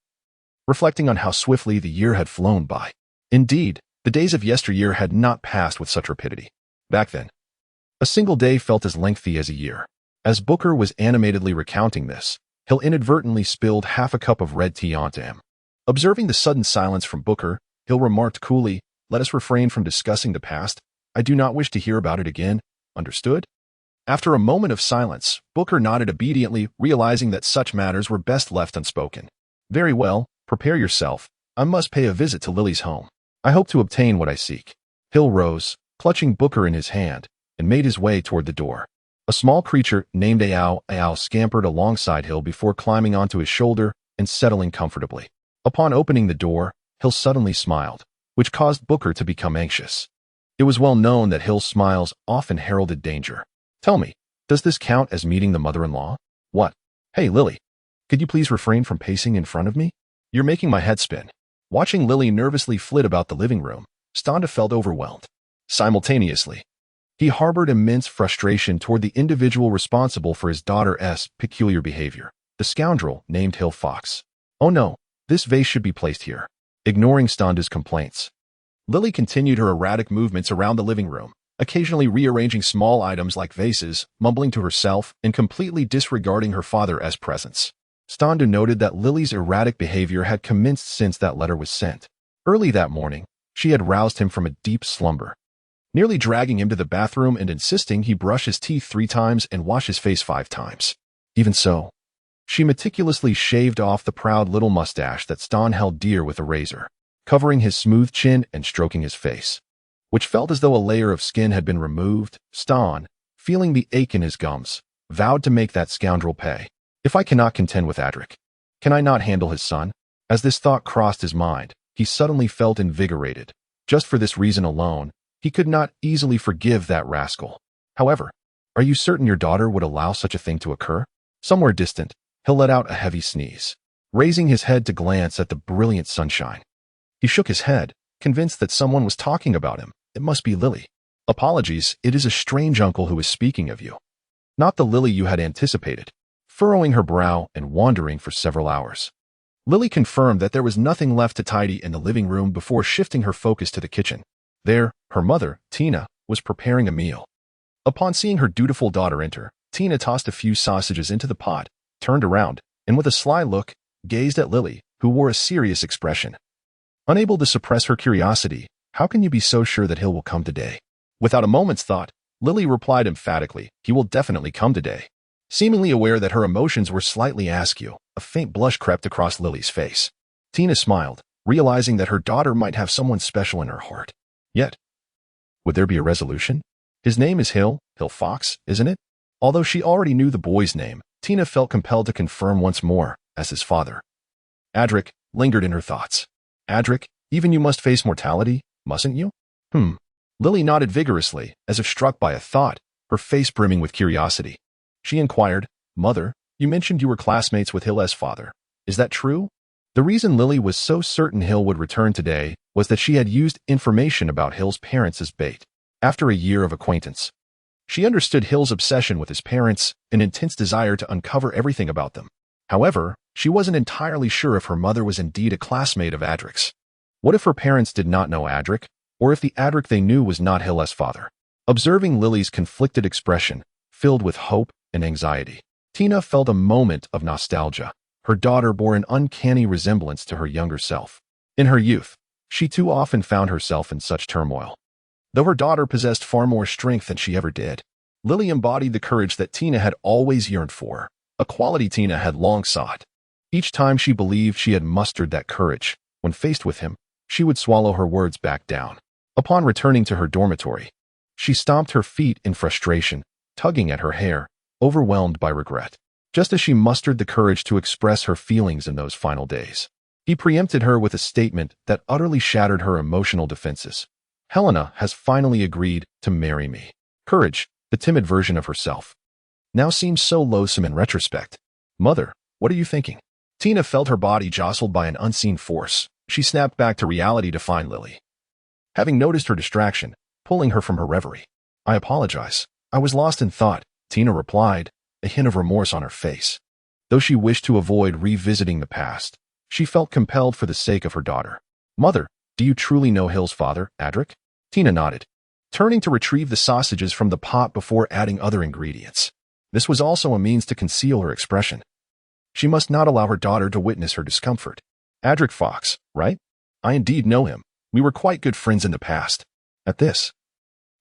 reflecting on how swiftly the year had flown by. Indeed, the days of yesteryear had not passed with such rapidity. Back then, a single day felt as lengthy as a year. As Booker was animatedly recounting this, Hill inadvertently spilled half a cup of red tea onto him. Observing the sudden silence from Booker, Hill remarked coolly, "Let us refrain from discussing the past. I do not wish to hear about it again. Understood?" After a moment of silence, Booker nodded obediently, realizing that such matters were best left unspoken. "Very well, prepare yourself. I must pay a visit to Lily's home. I hope to obtain what I seek." Hill rose, clutching Booker in his hand, and made his way toward the door. A small creature named Ao scampered alongside Hill before climbing onto his shoulder and settling comfortably. Upon opening the door, Hill suddenly smiled, which caused Booker to become anxious. It was well known that Hill's smiles often heralded danger. "Tell me, does this count as meeting the mother-in-law?" "What? Hey, Lily, could you please refrain from pacing in front of me? You're making my head spin." Watching Lily nervously flit about the living room, Stonda felt overwhelmed. Simultaneously, he harbored immense frustration toward the individual responsible for his daughter's peculiar behavior, the scoundrel named Hill Fawkes. "Oh no, this vase should be placed here." Ignoring Stonda's complaints, Lily continued her erratic movements around the living room, occasionally rearranging small items like vases, mumbling to herself, and completely disregarding her father's presence. Stonda noted that Lily's erratic behavior had commenced since that letter was sent. Early that morning, she had roused him from a deep slumber, nearly dragging him to the bathroom and insisting he brush his teeth 3 times and wash his face 5 times. Even so, she meticulously shaved off the proud little mustache that Ston held dear with a razor, covering his smooth chin and stroking his face, which felt as though a layer of skin had been removed. Ston, feeling the ache in his gums, vowed to make that scoundrel pay. "If I cannot contend with Adric, can I not handle his son?" As this thought crossed his mind, he suddenly felt invigorated. Just for this reason alone, he could not easily forgive that rascal. However, "Are you certain your daughter would allow such a thing to occur?" Somewhere distant, Hill let out a heavy sneeze, raising his head to glance at the brilliant sunshine. He shook his head, convinced that someone was talking about him. "It must be Lily." "Apologies, it is a strange uncle who is speaking of you. Not the Lily you had anticipated." Furrowing her brow and wandering for several hours, Lily confirmed that there was nothing left to tidy in the living room before shifting her focus to the kitchen. There, her mother, Tina, was preparing a meal. Upon seeing her dutiful daughter enter, Tina tossed a few sausages into the pot, turned around, and with a sly look, gazed at Lily, who wore a serious expression. Unable to suppress her curiosity, "How can you be so sure that Hill will come today?" Without a moment's thought, Lily replied emphatically, "He will definitely come today." Seemingly aware that her emotions were slightly askew, a faint blush crept across Lily's face. Tina smiled, realizing that her daughter might have someone special in her heart. Yet, would there be a resolution? "His name is Hill Fawkes, isn't it?" Although she already knew the boy's name, Tina felt compelled to confirm once more, as his father. Adric lingered in her thoughts. Adric, even you must face mortality, mustn't you? Lily nodded vigorously, as if struck by a thought, her face brimming with curiosity. She inquired, Mother, you mentioned you were classmates with Hill's father. Is that true? The reason Lily was so certain Hill would return today was that she had used information about Hill's parents as bait. After a year of acquaintance, she understood Hill's obsession with his parents, an intense desire to uncover everything about them. However, she wasn't entirely sure if her mother was indeed a classmate of Adric's. What if her parents did not know Adric, or if the Adric they knew was not Hill's father? Observing Lily's conflicted expression, filled with hope and anxiety, Tina felt a moment of nostalgia. Her daughter bore an uncanny resemblance to her younger self. In her youth, she too often found herself in such turmoil. Though her daughter possessed far more strength than she ever did, Lily embodied the courage that Tina had always yearned for, a quality Tina had long sought. Each time she believed she had mustered that courage, when faced with him, she would swallow her words back down. Upon returning to her dormitory, she stomped her feet in frustration, tugging at her hair, overwhelmed by regret. Just as she mustered the courage to express her feelings in those final days, he preempted her with a statement that utterly shattered her emotional defenses. Helena has finally agreed to marry me. Courage, the timid version of herself, now seems so loathsome in retrospect. Mother, what are you thinking? Tina felt her body jostled by an unseen force. She snapped back to reality to find Lily, having noticed her distraction, pulling her from her reverie. I apologize. I was lost in thought, Tina replied, a hint of remorse on her face. Though she wished to avoid revisiting the past, she felt compelled for the sake of her daughter. Mother, do you truly know Hill's father, Adric? Tina nodded, turning to retrieve the sausages from the pot before adding other ingredients. This was also a means to conceal her expression. She must not allow her daughter to witness her discomfort. Adric Fox, right? I indeed know him. We were quite good friends in the past. At this,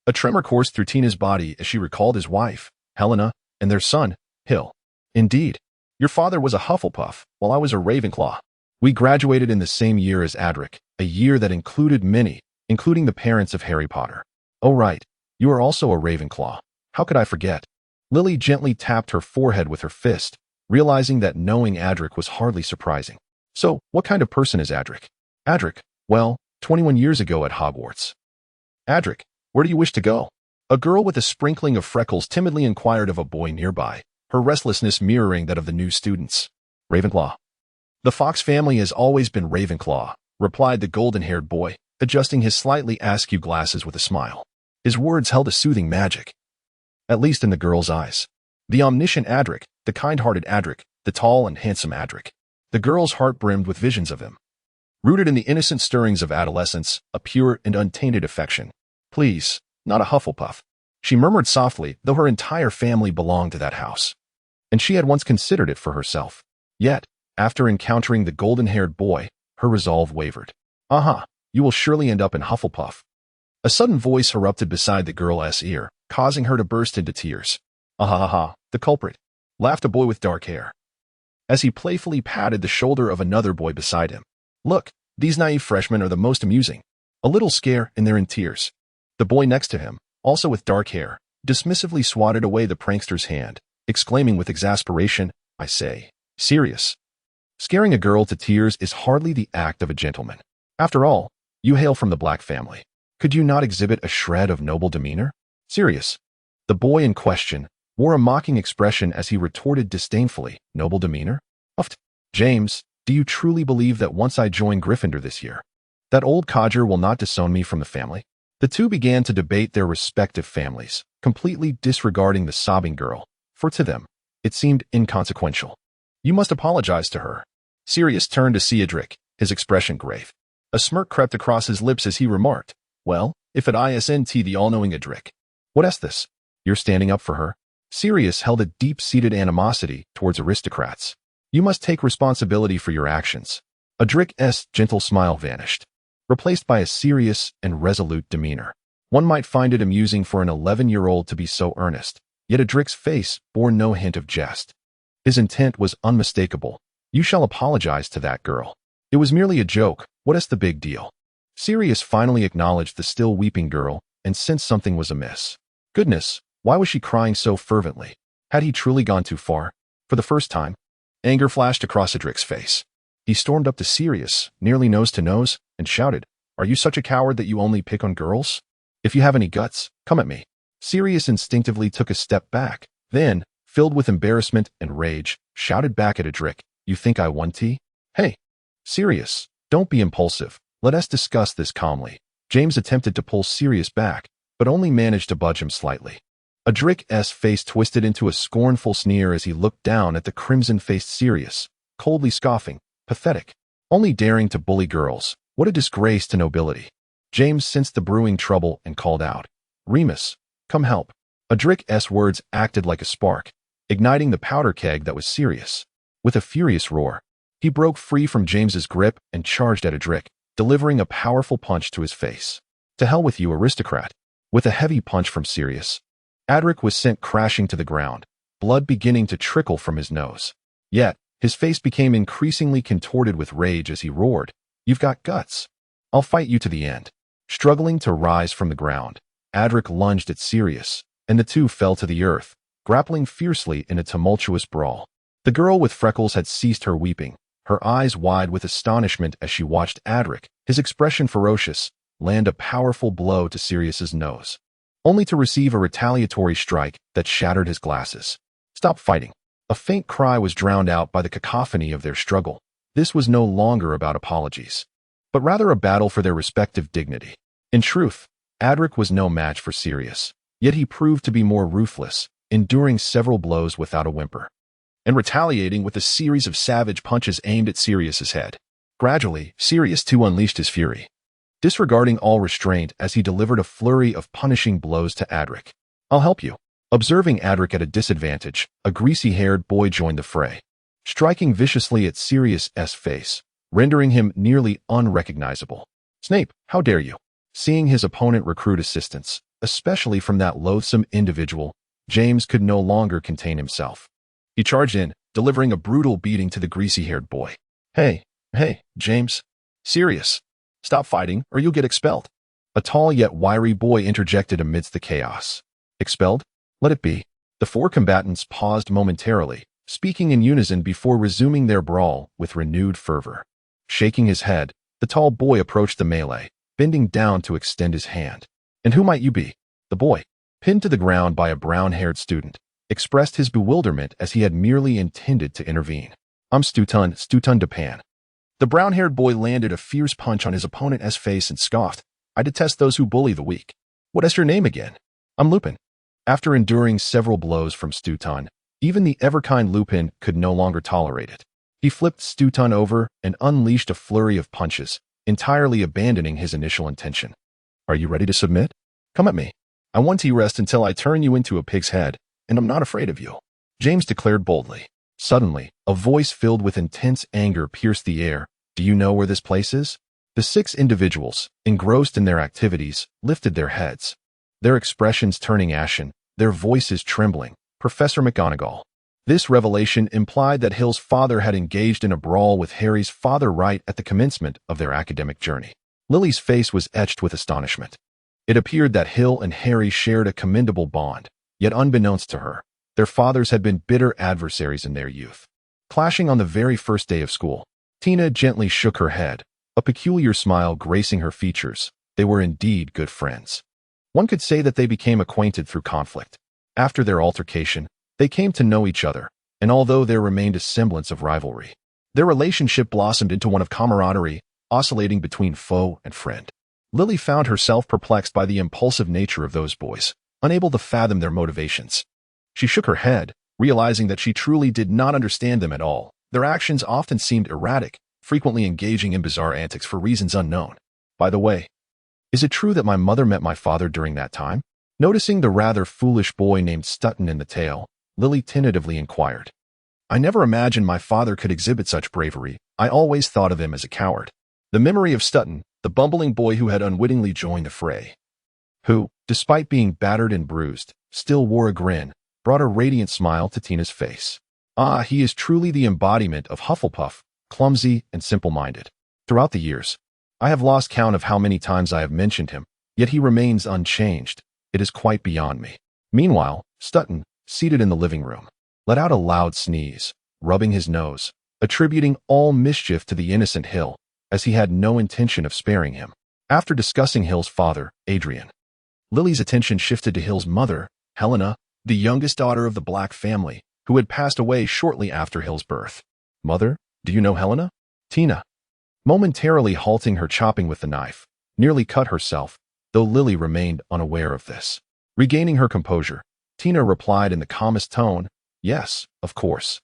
a tremor coursed through Tina's body as she recalled his wife, Helena, and their son, Hill. Indeed, your father was a Hufflepuff, while I was a Ravenclaw. We graduated in the same year as Adric, a year that included many, including the parents of Harry Potter. Oh right, you are also a Ravenclaw. How could I forget? Lily gently tapped her forehead with her fist, realizing that knowing Adric was hardly surprising. So, what kind of person is Adric? Adric, well, 21 years ago at Hogwarts. Adric, where do you wish to go? A girl with a sprinkling of freckles timidly inquired of a boy nearby, her restlessness mirroring that of the new students. Ravenclaw. The Fox family has always been Ravenclaw, replied the golden-haired boy, adjusting his slightly askew glasses with a smile. His words held a soothing magic, at least in the girl's eyes. The omniscient Adric, the kind-hearted Adric, the tall and handsome Adric. The girl's heart brimmed with visions of him, rooted in the innocent stirrings of adolescence, a pure and untainted affection. Please, not a Hufflepuff, she murmured softly, though her entire family belonged to that house, and she had once considered it for herself. Yet, after encountering the golden-haired boy, her resolve wavered. Aha, you will surely end up in Hufflepuff. A sudden voice erupted beside the girl's ear, causing her to burst into tears. Aha, the culprit, laughed a boy with dark hair, as he playfully patted the shoulder of another boy beside him. Look, these naive freshmen are the most amusing. A little scare and they're in tears. The boy next to him, also with dark hair, dismissively swatted away the prankster's hand, exclaiming with exasperation, I say, serious. Scaring a girl to tears is hardly the act of a gentleman. After all, you hail from the Black family. Could you not exhibit a shred of noble demeanor? Serious. The boy in question wore a mocking expression as he retorted disdainfully, noble demeanor? Uft. James, do you truly believe that once I join Gryffindor this year, that old codger will not disown me from the family? The two began to debate their respective families, completely disregarding the sobbing girl, for to them, it seemed inconsequential. You must apologize to her. Sirius turned to see Adric, his expression grave. A smirk crept across his lips as he remarked, well, if at ISNT the all-knowing Adric. What is this? You're standing up for her? Sirius held a deep-seated animosity towards aristocrats. You must take responsibility for your actions. Adric's gentle smile vanished, replaced by a serious and resolute demeanor. One might find it amusing for an 11-year-old to be so earnest, yet Adric's face bore no hint of jest. His intent was unmistakable. You shall apologize to that girl. It was merely a joke. What is the big deal? Sirius finally acknowledged the still weeping girl and sensed something was amiss. Goodness, why was she crying so fervently? Had he truly gone too far? For the first time, Anger flashed across Adric's face. He stormed up to Sirius, nearly nose to nose, and shouted, "Are you such a coward that you only pick on girls? If you have any guts, come at me." Sirius instinctively took a step back, then, filled with embarrassment and rage, shouted back at Adric, "You think I want tea? Hey, Sirius, don't be impulsive. Let us discuss this calmly." James attempted to pull Sirius back, but only managed to budge him slightly. Adric's face twisted into a scornful sneer as he looked down at the crimson-faced Sirius, coldly scoffing, "Pathetic. Only daring to bully girls. What a disgrace to nobility." James sensed the brewing trouble and called out, "Remus, come help." Adric's words acted like a spark, igniting the powder keg that was Sirius. With a furious roar, he broke free from James's grip and charged at Adric, delivering a powerful punch to his face. "To hell with you, aristocrat." With a heavy punch from Sirius, Adric was sent crashing to the ground, blood beginning to trickle from his nose. Yet, his face became increasingly contorted with rage as he roared, "You've got guts. I'll fight you to the end." Struggling to rise from the ground, Adric lunged at Sirius, and the two fell to the earth, grappling fiercely in a tumultuous brawl. The girl with freckles had ceased her weeping, her eyes wide with astonishment as she watched Adric, his expression ferocious, land a powerful blow to Sirius's nose, only to receive a retaliatory strike that shattered his glasses. "Stop fighting." A faint cry was drowned out by the cacophony of their struggle. This was no longer about apologies, but rather a battle for their respective dignity. In truth, Adric was no match for Sirius, yet he proved to be more ruthless, enduring several blows without a whimper, and retaliating with a series of savage punches aimed at Sirius's head. Gradually, Sirius too unleashed his fury, disregarding all restraint as he delivered a flurry of punishing blows to Adric. "I'll help you." Observing Adric at a disadvantage, a greasy-haired boy joined the fray, striking viciously at Sirius's face, rendering him nearly unrecognizable. "Snape, how dare you?" Seeing his opponent recruit assistance, especially from that loathsome individual, James could no longer contain himself. He charged in, delivering a brutal beating to the greasy-haired boy. Hey, James. Sirius. Stop fighting, or you'll get expelled." A tall yet wiry boy interjected amidst the chaos. "Expelled? Let it be." The four combatants paused momentarily, speaking in unison before resuming their brawl with renewed fervor. Shaking his head, the tall boy approached the melee, bending down to extend his hand. "And who might you be?" The boy, pinned to the ground by a brown-haired student, expressed his bewilderment as he had merely intended to intervene. "I'm Stutun Dupin." The brown-haired boy landed a fierce punch on his opponent's face and scoffed, "I detest those who bully the weak. What is your name again?" "I'm Lupin." After enduring several blows from Stutun, even the ever-kind Lupin could no longer tolerate it. He flipped Stutun over and unleashed a flurry of punches, entirely abandoning his initial intention. "Are you ready to submit? Come at me. I want to rest until I turn you into a pig's head, and I'm not afraid of you," James declared boldly. Suddenly, a voice filled with intense anger pierced the air. "Do you know where this place is?" The six individuals, engrossed in their activities, lifted their heads, their expressions turning ashen, their voices trembling. Professor McGonagall. This revelation implied that Hill's father had engaged in a brawl with Harry's father right at the commencement of their academic journey. Lily's face was etched with astonishment. It appeared that Hill and Harry shared a commendable bond, yet unbeknownst to her, their fathers had been bitter adversaries in their youth. Clashing on the very first day of school, Tina gently shook her head, a peculiar smile gracing her features. They were indeed good friends. One could say that they became acquainted through conflict. After their altercation, they came to know each other, and although there remained a semblance of rivalry, their relationship blossomed into one of camaraderie, oscillating between foe and friend. Lily found herself perplexed by the impulsive nature of those boys, unable to fathom their motivations. She shook her head, realizing that she truly did not understand them at all. Their actions often seemed erratic, frequently engaging in bizarre antics for reasons unknown. "By the way, is it true that my mother met my father during that time?" Noticing the rather foolish boy named Stutton in the tale, Lily tentatively inquired. "I never imagined my father could exhibit such bravery. I always thought of him as a coward." The memory of Stutton, the bumbling boy who had unwittingly joined the fray, who, despite being battered and bruised, still wore a grin, brought a radiant smile to Tina's face. "Ah, he is truly the embodiment of Hufflepuff, clumsy and simple-minded. Throughout the years, I have lost count of how many times I have mentioned him, yet he remains unchanged. It is quite beyond me." Meanwhile, Stutton, seated in the living room, let out a loud sneeze, rubbing his nose, attributing all mischief to the innocent Hill, as he had no intention of sparing him. After discussing Hill's father, Adrian, Lily's attention shifted to Hill's mother, Helena, the youngest daughter of the Black family, who had passed away shortly after Hill's birth. "Mother, do you know Helena?" Tina, momentarily halting her chopping with the knife, nearly cut herself, though Lily remained unaware of this. Regaining her composure, Tina replied in the calmest tone, "Yes, of course.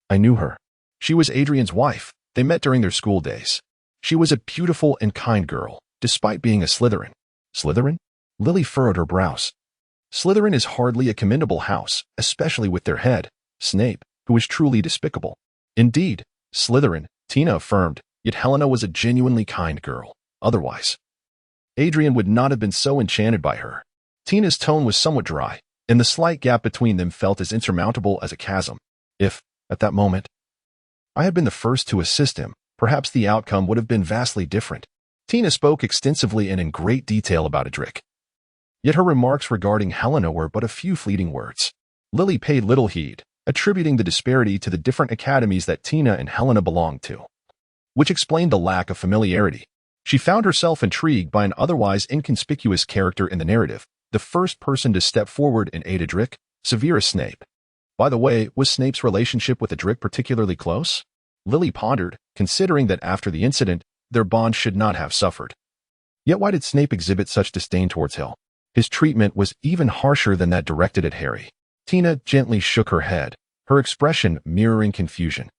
I knew her. She was Adrian's wife. They met during their school days. She was a beautiful and kind girl, despite being a Slytherin." "Slytherin?" Lily furrowed her brows. "Slytherin is hardly a commendable house, especially with their head, Snape, who is truly despicable." "Indeed, Slytherin," Tina affirmed, yet Helena was a genuinely kind girl. Otherwise, Adrian would not have been so enchanted by her. Tina's tone was somewhat dry, and the slight gap between them felt as insurmountable as a chasm. If, at that moment, I had been the first to assist him, perhaps the outcome would have been vastly different. Tina spoke extensively and in great detail about Edric. Yet her remarks regarding Helena were but a few fleeting words. Lily paid little heed, attributing the disparity to the different academies that Tina and Helena belonged to, which explained the lack of familiarity. She found herself intrigued by an otherwise inconspicuous character in the narrative, the first person to step forward and aid Edric, Severus Snape. By the way, was Snape's relationship with Edric particularly close? Lily pondered, considering that after the incident, their bond should not have suffered. Yet why did Snape exhibit such disdain towards Hill? His treatment was even harsher than that directed at Harry. Tina gently shook her head, her expression mirroring confusion.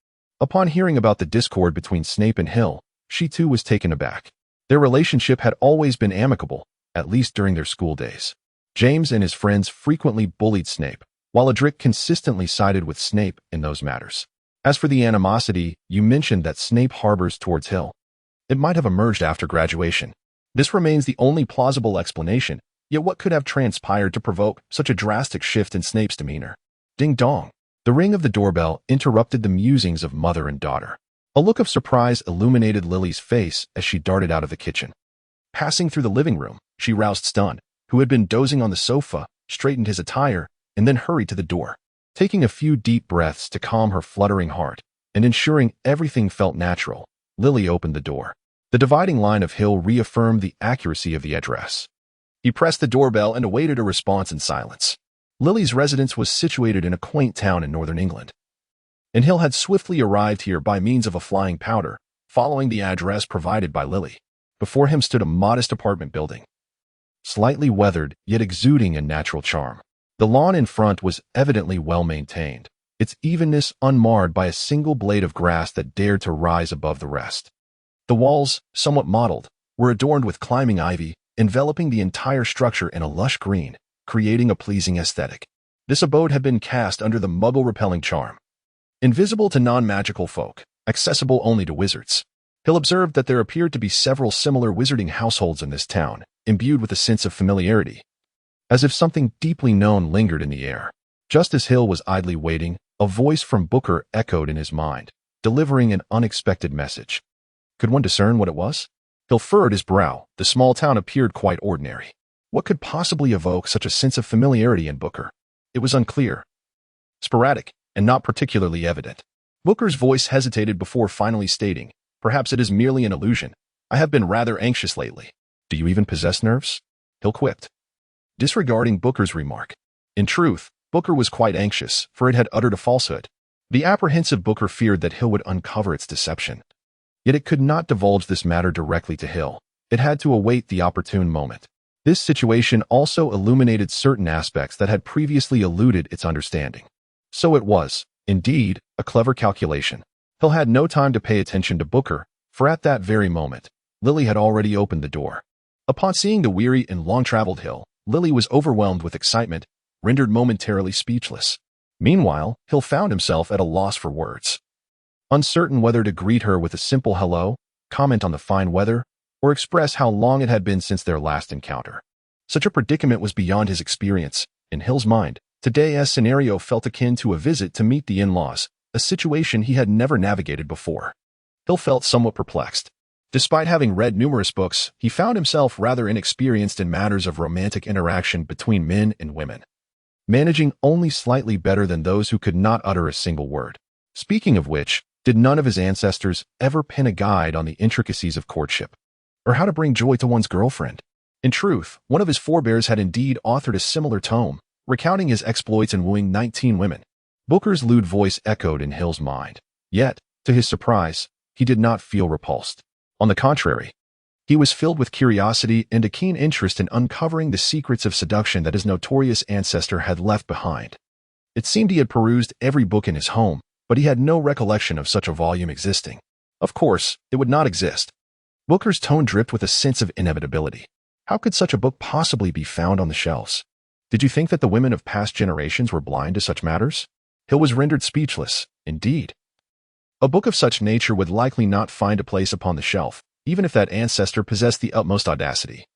Upon hearing about the discord between Snape and Hill, she too was taken aback. Their relationship had always been amicable, at least during their school days. James and his friends frequently bullied Snape, while Edric consistently sided with Snape in those matters. As for the animosity you mentioned that Snape harbors towards Hill, it might have emerged after graduation. This remains the only plausible explanation, yet what could have transpired to provoke such a drastic shift in Snape's demeanor? Ding dong. The ring of the doorbell interrupted the musings of mother and daughter. A look of surprise illuminated Lily's face as she darted out of the kitchen. Passing through the living room, she roused Stun, who had been dozing on the sofa, straightened his attire, and then hurried to the door. Taking a few deep breaths to calm her fluttering heart, and ensuring everything felt natural, Lily opened the door. The dividing line of Hill reaffirmed the accuracy of the address. He pressed the doorbell and awaited a response in silence. Lily's residence was situated in a quaint town in northern England, and Hill had swiftly arrived here by means of a flying powder, following the address provided by Lily. Before him stood a modest apartment building, slightly weathered yet exuding a natural charm. The lawn in front was evidently well maintained, its evenness unmarred by a single blade of grass that dared to rise above the rest. The walls, somewhat mottled, were adorned with climbing ivy, enveloping the entire structure in a lush green, creating a pleasing aesthetic. This abode had been cast under the muggle-repelling charm. Invisible to non-magical folk, accessible only to wizards. Hill observed that there appeared to be several similar wizarding households in this town, imbued with a sense of familiarity, as if something deeply known lingered in the air. Just as Hill was idly waiting, a voice from Booker echoed in his mind, delivering an unexpected message. Could one discern what it was? Hill furrowed his brow. The small town appeared quite ordinary. What could possibly evoke such a sense of familiarity in Booker? It was unclear, sporadic, and not particularly evident. Booker's voice hesitated before finally stating, "Perhaps it is merely an illusion. I have been rather anxious lately." "Do you even possess nerves?" Hill quipped, disregarding Booker's remark. In truth, Booker was quite anxious, for it had uttered a falsehood. The apprehensive Booker feared that Hill would uncover its deception. Yet it could not divulge this matter directly to Hill. It had to await the opportune moment. This situation also illuminated certain aspects that had previously eluded its understanding. So it was, indeed, a clever calculation. Hill had no time to pay attention to Booker, for at that very moment, Lily had already opened the door. Upon seeing the weary and long-traveled Hill, Lily was overwhelmed with excitement, rendered momentarily speechless. Meanwhile, Hill found himself at a loss for words, uncertain whether to greet her with a simple hello, comment on the fine weather, or express how long it had been since their last encounter. Such a predicament was beyond his experience. In Hill's mind, today's scenario felt akin to a visit to meet the in-laws, a situation he had never navigated before. Hill felt somewhat perplexed. Despite having read numerous books, he found himself rather inexperienced in matters of romantic interaction between men and women, managing only slightly better than those who could not utter a single word. Speaking of which, did none of his ancestors ever pen a guide on the intricacies of courtship, or how to bring joy to one's girlfriend? In truth, one of his forebears had indeed authored a similar tome, recounting his exploits in wooing 19 women. Booker's lewd voice echoed in Hill's mind. Yet, to his surprise, he did not feel repulsed. On the contrary, he was filled with curiosity and a keen interest in uncovering the secrets of seduction that his notorious ancestor had left behind. It seemed he had perused every book in his home, but he had no recollection of such a volume existing. Of course, it would not exist. Booker's tone dripped with a sense of inevitability. How could such a book possibly be found on the shelves? Did you think that the women of past generations were blind to such matters? Hill was rendered speechless. Indeed, a book of such nature would likely not find a place upon the shelf, even if that ancestor possessed the utmost audacity.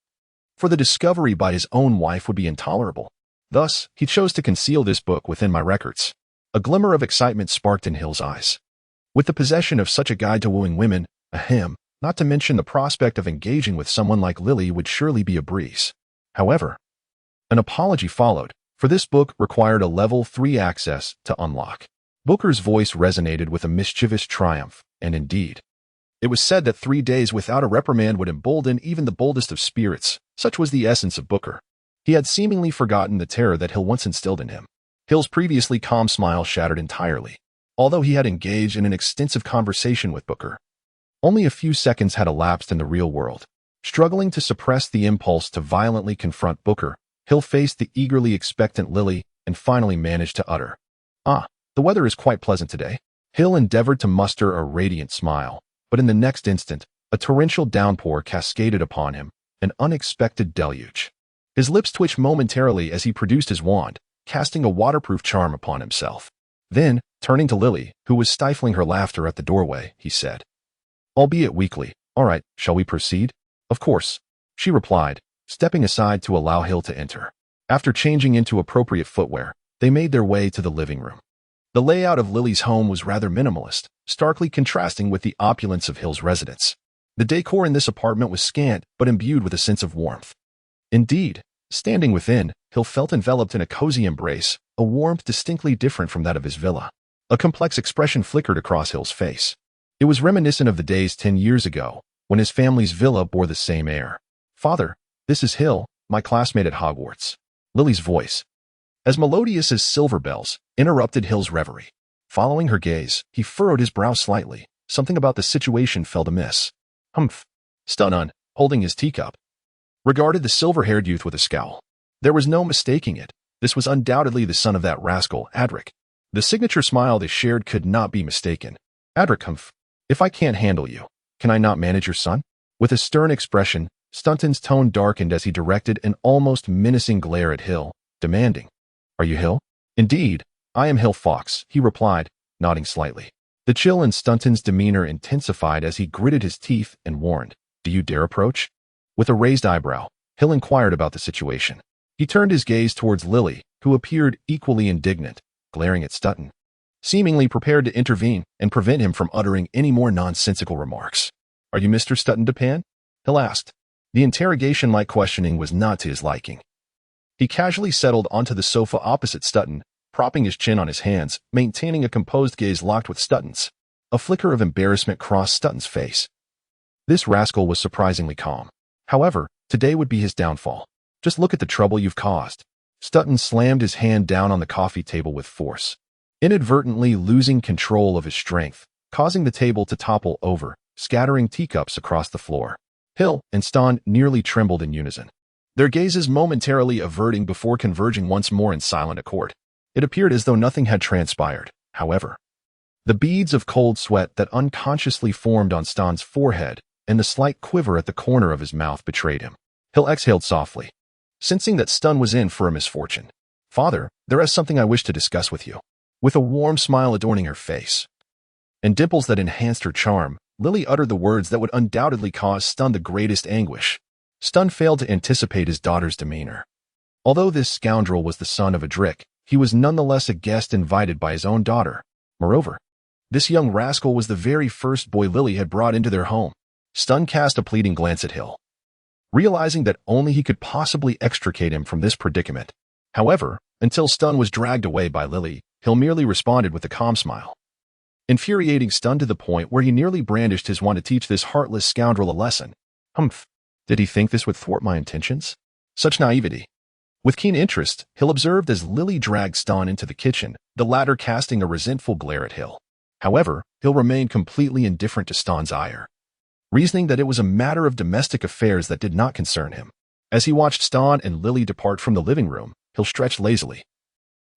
For the discovery by his own wife would be intolerable. Thus, he chose to conceal this book within my records. A glimmer of excitement sparked in Hill's eyes. With the possession of such a guide to wooing women, not to mention the prospect of engaging with someone like Lily would surely be a breeze. However, an apology followed, for this book required a level 3 access to unlock. Booker's voice resonated with a mischievous triumph, and indeed, it was said that 3 days without a reprimand would embolden even the boldest of spirits. Such was the essence of Booker. He had seemingly forgotten the terror that Hill once instilled in him. Hill's previously calm smile shattered entirely. Although he had engaged in an extensive conversation with Booker, only a few seconds had elapsed in the real world. Struggling to suppress the impulse to violently confront Booker, Hill faced the eagerly expectant Lily and finally managed to utter, "The weather is quite pleasant today." Hill endeavored to muster a radiant smile, but in the next instant, a torrential downpour cascaded upon him, an unexpected deluge. His lips twitched momentarily as he produced his wand, casting a waterproof charm upon himself. Then, turning to Lily, who was stifling her laughter at the doorway, he said, albeit weakly, "All right, shall we proceed?" "Of course," she replied, stepping aside to allow Hill to enter. After changing into appropriate footwear, they made their way to the living room. The layout of Lily's home was rather minimalist, starkly contrasting with the opulence of Hill's residence. The decor in this apartment was scant but imbued with a sense of warmth. Indeed, standing within, Hill felt enveloped in a cozy embrace, a warmth distinctly different from that of his villa. A complex expression flickered across Hill's face. It was reminiscent of the days 10 years ago, when his family's villa bore the same air. "Father, this is Hill, my classmate at Hogwarts." Lily's voice, as melodious as silver bells, interrupted Hill's reverie. Following her gaze, he furrowed his brow slightly. Something about the situation felt amiss. "Humph." Stunnon, holding his teacup, regarded the silver-haired youth with a scowl. There was no mistaking it. This was undoubtedly the son of that rascal, Adric. The signature smile they shared could not be mistaken. "Adric, humph. If I can't handle you, can I not manage your son?" With a stern expression, Stunton's tone darkened as he directed an almost menacing glare at Hill, demanding, "Are you Hill?" "Indeed, I am Hill Fox," he replied, nodding slightly. The chill in Stunton's demeanor intensified as he gritted his teeth and warned, "Do you dare approach?" With a raised eyebrow, Hill inquired about the situation. He turned his gaze towards Lily, who appeared equally indignant, glaring at Stunton, seemingly prepared to intervene and prevent him from uttering any more nonsensical remarks. "Are you Mr. Stunton Dupin?" Hill asked. The interrogation-like questioning was not to his liking. He casually settled onto the sofa opposite Stunton, propping his chin on his hands, maintaining a composed gaze locked with Stunton's. A flicker of embarrassment crossed Stunton's face. This rascal was surprisingly calm. However, today would be his downfall. "Just look at the trouble you've caused." Stunton slammed his hand down on the coffee table with force, inadvertently losing control of his strength, causing the table to topple over, scattering teacups across the floor. Hill and Ston nearly trembled in unison, their gazes momentarily averting before converging once more in silent accord. It appeared as though nothing had transpired, however. The beads of cold sweat that unconsciously formed on Ston's forehead and the slight quiver at the corner of his mouth betrayed him. Hill exhaled softly, sensing that Stun was in for a misfortune. "Father, there is something I wish to discuss with you." With a warm smile adorning her face and dimples that enhanced her charm, Lily uttered the words that would undoubtedly cause Stun the greatest anguish. Stun failed to anticipate his daughter's demeanor. Although this scoundrel was the son of Adric, he was nonetheless a guest invited by his own daughter. Moreover, this young rascal was the very first boy Lily had brought into their home. Stun cast a pleading glance at Hill, realizing that only he could possibly extricate him from this predicament. However, until Stun was dragged away by Lily, Hill merely responded with a calm smile. infuriating Stan to the point where he nearly brandished his wand to teach this heartless scoundrel a lesson. Humph. Did he think this would thwart my intentions? Such naivety. With keen interest, Hill observed as Lily dragged Stan into the kitchen, the latter casting a resentful glare at Hill. However, Hill remained completely indifferent to Stan's ire, reasoning that it was a matter of domestic affairs that did not concern him. As he watched Stan and Lily depart from the living room, Hill stretched lazily,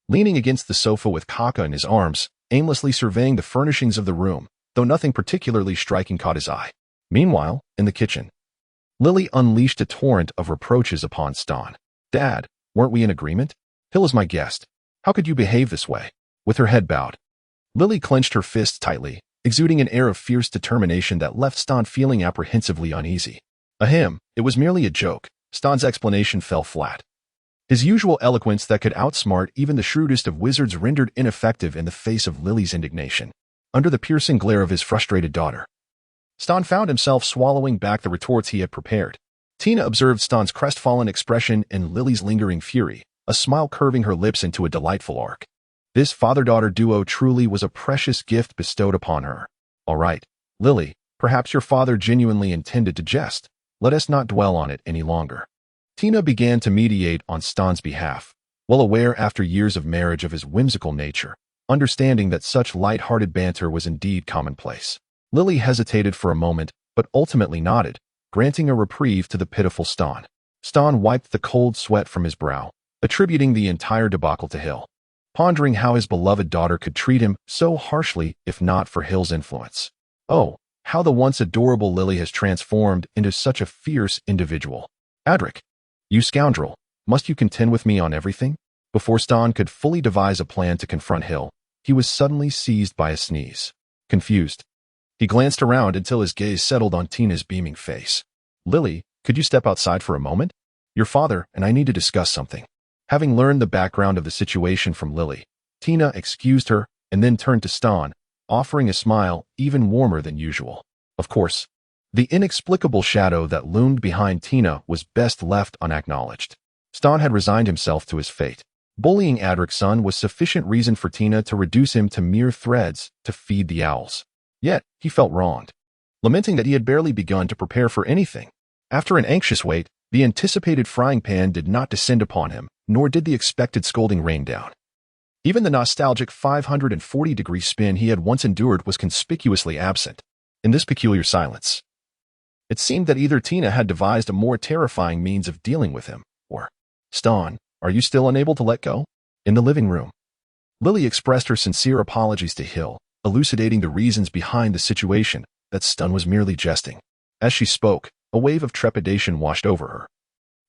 leaning against the sofa with Kaka in his arms, aimlessly surveying the furnishings of the room, though nothing particularly striking caught his eye. Meanwhile, in the kitchen, Lily unleashed a torrent of reproaches upon Stan. Dad, weren't we in agreement? Hill is my guest. How could you behave this way? With her head bowed, Lily clenched her fists tightly, exuding an air of fierce determination that left Stan feeling apprehensively uneasy. Ahem, it was merely a joke. Stan's explanation fell flat. His usual eloquence that could outsmart even the shrewdest of wizards rendered ineffective in the face of Lily's indignation. Under the piercing glare of his frustrated daughter, Stan found himself swallowing back the retorts he had prepared. Tina observed Stan's crestfallen expression and Lily's lingering fury, a smile curving her lips into a delightful arc. This father-daughter duo truly was a precious gift bestowed upon her. All right, Lily, perhaps your father genuinely intended to jest. Let us not dwell on it any longer. Tina began to mediate on Stan's behalf, well aware after years of marriage of his whimsical nature, understanding that such light-hearted banter was indeed commonplace. Lily hesitated for a moment, but ultimately nodded, granting a reprieve to the pitiful Stan. Stan wiped the cold sweat from his brow, attributing the entire debacle to Hill, pondering how his beloved daughter could treat him so harshly if not for Hill's influence. Oh, how the once adorable Lily has transformed into such a fierce individual. Adric, you scoundrel, must you contend with me on everything? Before Stan could fully devise a plan to confront Hill, he was suddenly seized by a sneeze. Confused, he glanced around until his gaze settled on Tina's beaming face. Lily, could you step outside for a moment? Your father and I need to discuss something. Having learned the background of the situation from Lily, Tina excused her and then turned to Stan, offering a smile even warmer than usual. Of course, the inexplicable shadow that loomed behind Tina was best left unacknowledged. Stan had resigned himself to his fate. Bullying Adric's son was sufficient reason for Tina to reduce him to mere threads to feed the owls. Yet, he felt wronged, lamenting that he had barely begun to prepare for anything. After an anxious wait, the anticipated frying pan did not descend upon him, nor did the expected scolding rain down. Even the nostalgic 540-degree spin he had once endured was conspicuously absent. In this peculiar silence, it seemed that either Tina had devised a more terrifying means of dealing with him, or, Stan, are you still unable to let go? In the living room, Lily expressed her sincere apologies to Hill, elucidating the reasons behind the situation, that Stan was merely jesting. As she spoke, a wave of trepidation washed over her.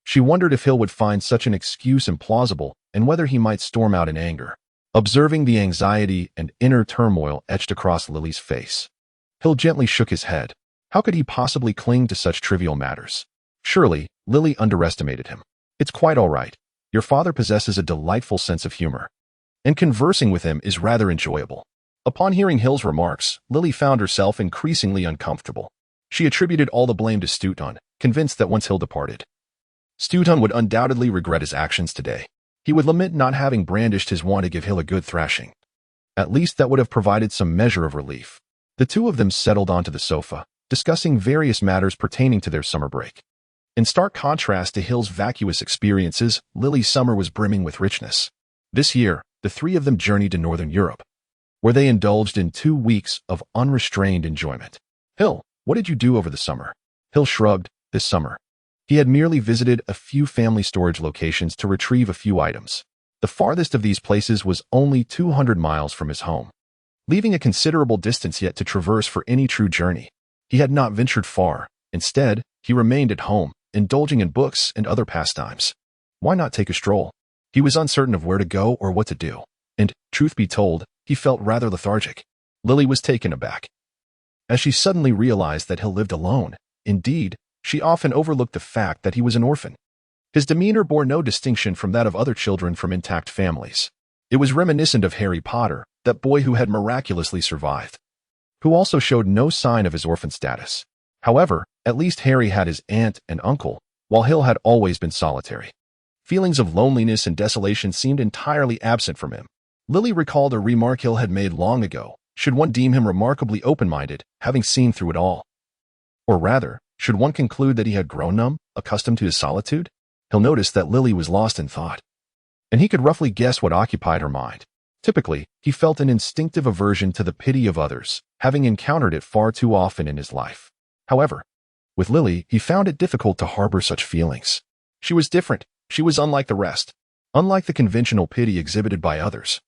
She wondered if Hill would find such an excuse implausible and whether he might storm out in anger. Observing the anxiety and inner turmoil etched across Lily's face, Hill gently shook his head. How could he possibly cling to such trivial matters? Surely, Lily underestimated him. It's quite all right. Your father possesses a delightful sense of humor, and conversing with him is rather enjoyable. Upon hearing Hill's remarks, Lily found herself increasingly uncomfortable. She attributed all the blame to Stuton, convinced that once Hill departed, Stuton would undoubtedly regret his actions today. He would lament not having brandished his wand to give Hill a good thrashing. At least that would have provided some measure of relief. The two of them settled onto the sofa, discussing various matters pertaining to their summer break. In stark contrast to Hill's vacuous experiences, Lily's summer was brimming with richness. This year, the three of them journeyed to Northern Europe, where they indulged in 2 weeks of unrestrained enjoyment. Hill, what did you do over the summer? Hill shrugged. This summer, he had merely visited a few family storage locations to retrieve a few items. The farthest of these places was only 200 miles from his home, leaving a considerable distance yet to traverse for any true journey. He had not ventured far. Instead, he remained at home, indulging in books and other pastimes. Why not take a stroll? He was uncertain of where to go or what to do, and, truth be told, he felt rather lethargic. Lily was taken aback, as she suddenly realized that Hill lived alone. Indeed, she often overlooked the fact that he was an orphan. His demeanor bore no distinction from that of other children from intact families. It was reminiscent of Harry Potter, that boy who had miraculously survived, who also showed no sign of his orphan status. However, at least Harry had his aunt and uncle, while Hill had always been solitary. Feelings of loneliness and desolation seemed entirely absent from him. Lily recalled a remark Hill had made long ago, Should one deem him remarkably open-minded, having seen through it all? Or rather, should one conclude that he had grown numb, accustomed to his solitude? Hill noticed that Lily was lost in thought, and he could roughly guess what occupied her mind. Typically, he felt an instinctive aversion to the pity of others, having encountered it far too often in his life. However, with Lily, he found it difficult to harbor such feelings. She was different. She was unlike the rest. Unlike the conventional pity exhibited by others.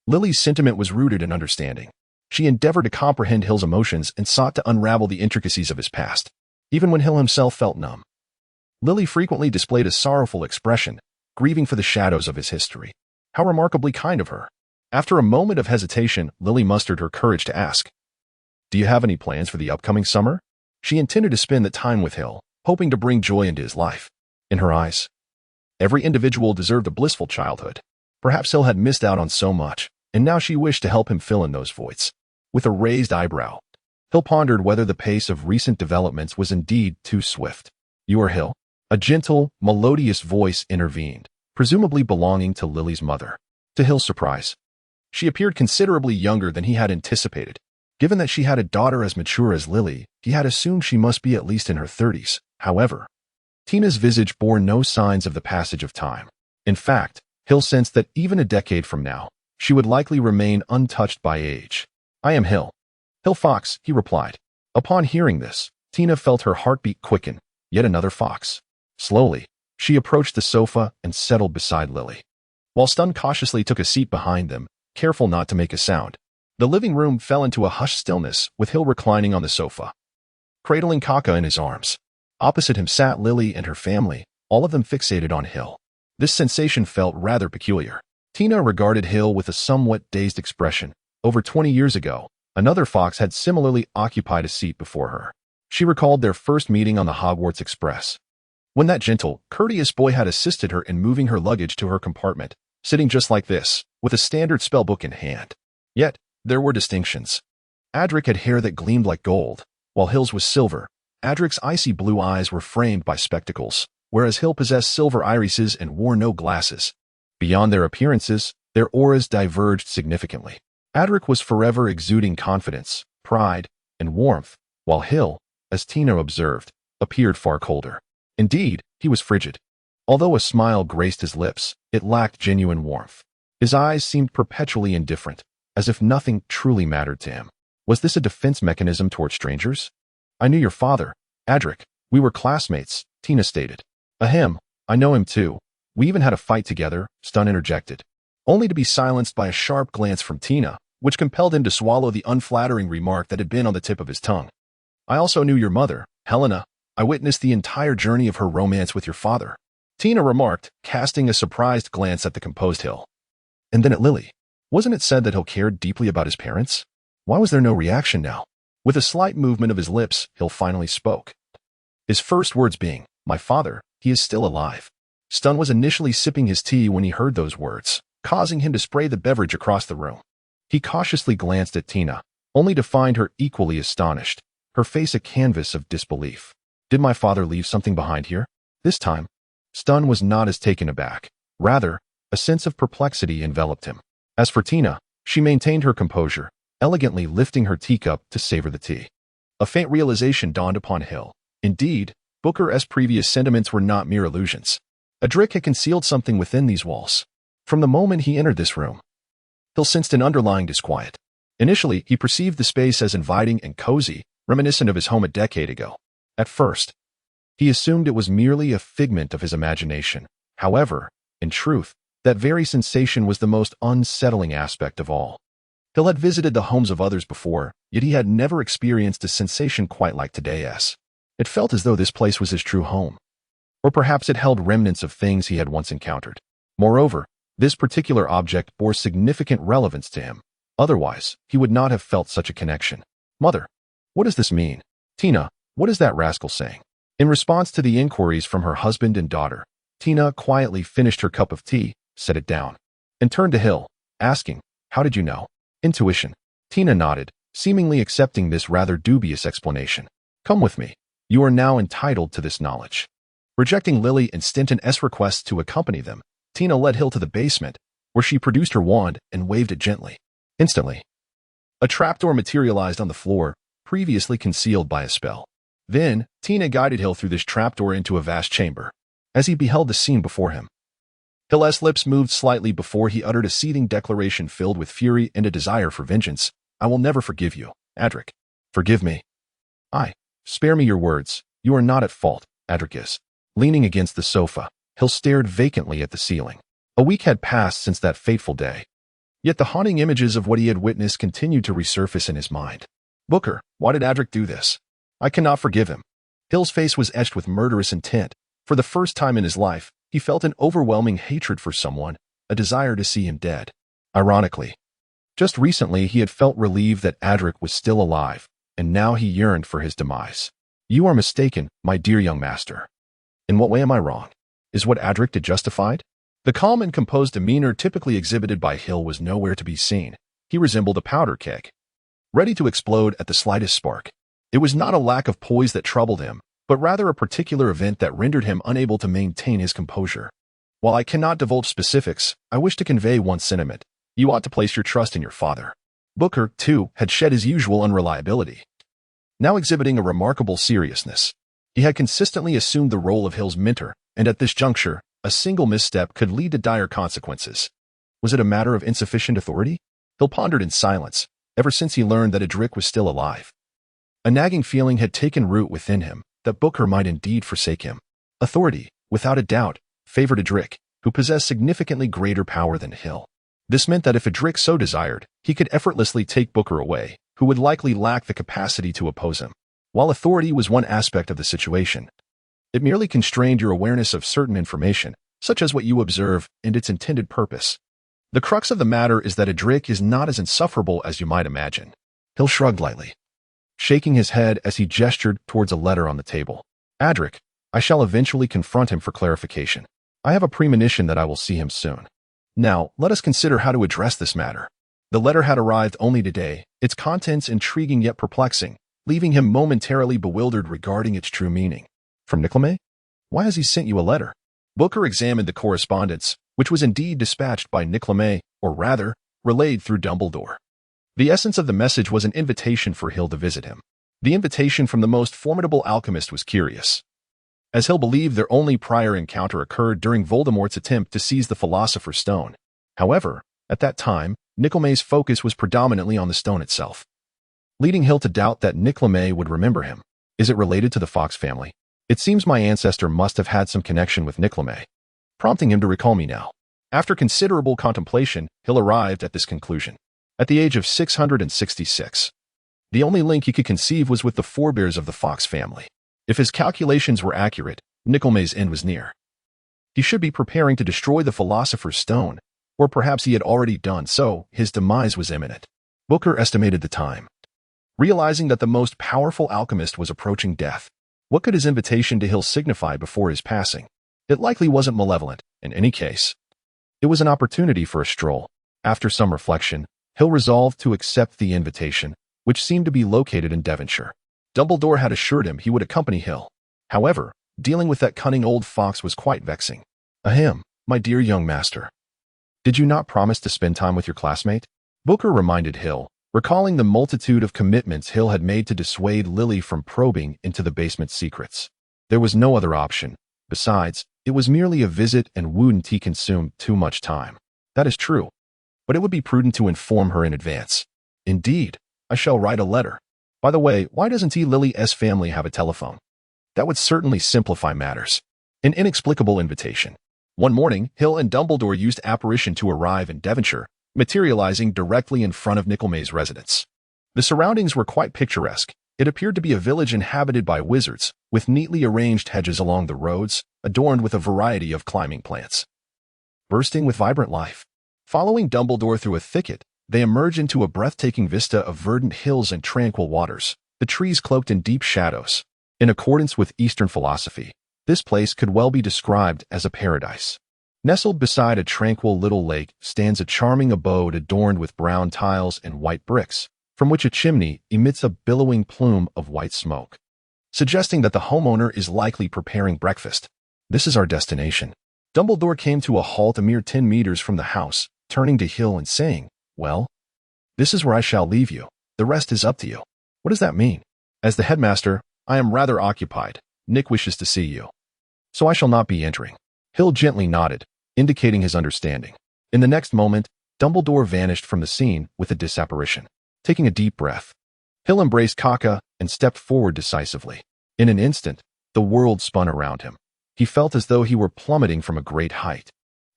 Lily's sentiment was rooted in understanding. She endeavored to comprehend Hill's emotions and sought to unravel the intricacies of his past, even when Hill himself felt numb. Lily frequently displayed a sorrowful expression, grieving for the shadows of his history. How remarkably kind of her. After a moment of hesitation, Lily mustered her courage to ask, "Do you have any plans for the upcoming summer?" She intended to spend the time with Hill, hoping to bring joy into his life. In her eyes, every individual deserved a blissful childhood. Perhaps Hill had missed out on so much, and now she wished to help him fill in those voids. With a raised eyebrow, Hill pondered whether the pace of recent developments was indeed too swift. "You are Hill?" A gentle, melodious voice intervened, presumably belonging to Lily's mother. To Hill's surprise, she appeared considerably younger than he had anticipated. Given that she had a daughter as mature as Lily, he had assumed she must be at least in her 30s. However, Tina's visage bore no signs of the passage of time. In fact, Hill sensed that even a decade from now, she would likely remain untouched by age. "I am Hill." "Hill Fox," he replied. Upon hearing this, Tina felt her heartbeat quicken. Yet another fox. Slowly, she approached the sofa and settled beside Lily, while Stun cautiously took a seat behind them, careful not to make a sound. The living room fell into a hushed stillness, with Hill reclining on the sofa, cradling Kaka in his arms. Opposite him sat Lily and her family, all of them fixated on Hill. This sensation felt rather peculiar. Tina regarded Hill with a somewhat dazed expression. Over 20 years ago, another fox had similarly occupied a seat before her. She recalled their first meeting on the Hogwarts Express, when that gentle, courteous boy had assisted her in moving her luggage to her compartment, sitting just like this, with a standard spellbook in hand. Yet, there were distinctions. Adric had hair that gleamed like gold, while Hill's was silver. Adric's icy blue eyes were framed by spectacles, whereas Hill possessed silver irises and wore no glasses. Beyond their appearances, their auras diverged significantly. Adric was forever exuding confidence, pride, and warmth, while Hill, as Tina observed, appeared far colder. Indeed, he was frigid. Although a smile graced his lips, it lacked genuine warmth. His eyes seemed perpetually indifferent, as if nothing truly mattered to him. Was this a defense mechanism toward strangers? "I knew your father, Adric. We were classmates," Tina stated. "Ahem, I know him too. We even had a fight together," Stun interjected, only to be silenced by a sharp glance from Tina, which compelled him to swallow the unflattering remark that had been on the tip of his tongue. "I also knew your mother, Helena. I witnessed the entire journey of her romance with your father," Tina remarked, casting a surprised glance at the composed Hill. And then at Lily. Wasn't it said that Hill cared deeply about his parents? Why was there no reaction now? With a slight movement of his lips, Hill finally spoke. His first words being, "My father, he is still alive." Stun was initially sipping his tea when he heard those words, causing him to spray the beverage across the room. He cautiously glanced at Tina, only to find her equally astonished, her face a canvas of disbelief. "Did my father leave something behind here?" This time, Stun was not as taken aback. Rather, a sense of perplexity enveloped him. As for Tina, she maintained her composure, elegantly lifting her teacup to savor the tea. A faint realization dawned upon Hill. Indeed, Booker's previous sentiments were not mere illusions. Adric had concealed something within these walls. From the moment he entered this room, Hill sensed an underlying disquiet. Initially, he perceived the space as inviting and cozy, reminiscent of his home a decade ago. At first, he assumed it was merely a figment of his imagination. However, in truth, that very sensation was the most unsettling aspect of all. Hill had visited the homes of others before, yet he had never experienced a sensation quite like today's. It felt as though this place was his true home. Or perhaps it held remnants of things he had once encountered. Moreover, this particular object bore significant relevance to him. Otherwise, he would not have felt such a connection. "Mother, what does this mean?" "Tina, what is that rascal saying?" In response to the inquiries from her husband and daughter, Tina quietly finished her cup of tea, set it down, and turned to Hill, asking, "How did you know?" "Intuition." Tina nodded, seemingly accepting this rather dubious explanation. "Come with me. You are now entitled to this knowledge." Rejecting Lily and Stanton's request to accompany them, Tina led Hill to the basement, where she produced her wand and waved it gently. Instantly, A trapdoor materialized on the floor, previously concealed by a spell. Then, Tina guided Hill through this trapdoor into a vast chamber. As he beheld the scene before him, Hill's lips moved slightly before he uttered a seething declaration filled with fury and a desire for vengeance. "I will never forgive you, Adric. Forgive me." Spare me your words. You are not at fault, Adric is." Leaning against the sofa, Hill stared vacantly at the ceiling. A week had passed since that fateful day. Yet the haunting images of what he had witnessed continued to resurface in his mind. "Booker, why did Adric do this? I cannot forgive him." Hill's face was etched with murderous intent. For the first time in his life, he felt an overwhelming hatred for someone, a desire to see him dead. Ironically, just recently he had felt relieved that Adric was still alive, and now he yearned for his demise. "You are mistaken, my dear young master." "In what way am I wrong? Is what Adric did justified?" The calm and composed demeanor typically exhibited by Hill was nowhere to be seen. He resembled a powder keg, ready to explode at the slightest spark. It was not a lack of poise that troubled him, but rather a particular event that rendered him unable to maintain his composure. "While I cannot divulge specifics, I wish to convey one sentiment. You ought to place your trust in your father." Booker, too, had shed his usual unreliability, now exhibiting a remarkable seriousness. He had consistently assumed the role of Hill's mentor, and at this juncture, a single misstep could lead to dire consequences. Was it a matter of insufficient authority? Hill pondered in silence, ever since he learned that Adric was still alive. A nagging feeling had taken root within him, that Booker might indeed forsake him. Authority, without a doubt, favored Adric, who possessed significantly greater power than Hill. This meant that if Adric so desired, he could effortlessly take Booker away, who would likely lack the capacity to oppose him. While authority was one aspect of the situation, it merely constrained your awareness of certain information, such as what you observe and its intended purpose. The crux of the matter is that Adric is not as insufferable as you might imagine. Hill shrugged lightly, shaking his head as he gestured towards a letter on the table. "Adric, I shall eventually confront him for clarification. I have a premonition that I will see him soon. Now, let us consider how to address this matter." The letter had arrived only today, its contents intriguing yet perplexing, leaving him momentarily bewildered regarding its true meaning. "From Nickleme? Why has he sent you a letter?" Booker examined the correspondence, which was indeed dispatched by Nickleme, or rather, relayed through Dumbledore. The essence of the message was an invitation for Hill to visit him. The invitation from the most formidable alchemist was curious, as Hill believed their only prior encounter occurred during Voldemort's attempt to seize the Philosopher's Stone. However, at that time, Nickleme's focus was predominantly on the stone itself, leading Hill to doubt that Nickleme would remember him. "Is it related to the Fox family? It seems my ancestor must have had some connection with Nickleme, prompting him to recall me now." After considerable contemplation, Hill arrived at this conclusion. At the age of 666, the only link he could conceive was with the forebears of the Fox family. If his calculations were accurate, Nickleme's end was near. He should be preparing to destroy the Philosopher's Stone, or perhaps he had already done so. His demise was imminent. Booker estimated the time, realizing that the most powerful alchemist was approaching death. What could his invitation to Hill signify before his passing? It likely wasn't malevolent. In any case, it was an opportunity for a stroll. After some reflection, Hill resolved to accept the invitation, which seemed to be located in Devonshire. Dumbledore had assured him he would accompany Hill. However, dealing with that cunning old fox was quite vexing. "Ahem, my dear young master. Did you not promise to spend time with your classmate?" Booker reminded Hill, recalling the multitude of commitments Hill had made to dissuade Lily from probing into the basement's secrets. There was no other option. Besides, it was merely a visit and wouldn't he consume too much time. "That is true, but it would be prudent to inform her in advance." "Indeed, I shall write a letter. By the way, why doesn't Lily's family have a telephone? That would certainly simplify matters." An inexplicable invitation. One morning, Hill and Dumbledore used apparition to arrive in Devonshire, materializing directly in front of Nickleme's residence. The surroundings were quite picturesque. It appeared to be a village inhabited by wizards, with neatly arranged hedges along the roads, adorned with a variety of climbing plants, bursting with vibrant life. Following Dumbledore through a thicket, they emerged into a breathtaking vista of verdant hills and tranquil waters, the trees cloaked in deep shadows. In accordance with Eastern philosophy, this place could well be described as a paradise. Nestled beside a tranquil little lake stands a charming abode adorned with brown tiles and white bricks, from which a chimney emits a billowing plume of white smoke, suggesting that the homeowner is likely preparing breakfast. "This is our destination." Dumbledore came to a halt a mere 10 meters from the house, turning to Hill and saying, "Well, This is where I shall leave you. The rest is up to you. What does that mean? As the headmaster, I am rather occupied. Nick wishes to see you. So I shall not be entering. Hill gently nodded, indicating his understanding. In the next moment, Dumbledore vanished from the scene with a disapparition. Taking a deep breath, Hill embraced Kaka and stepped forward decisively. In an instant, the world spun around him. He felt as though he were plummeting from a great height.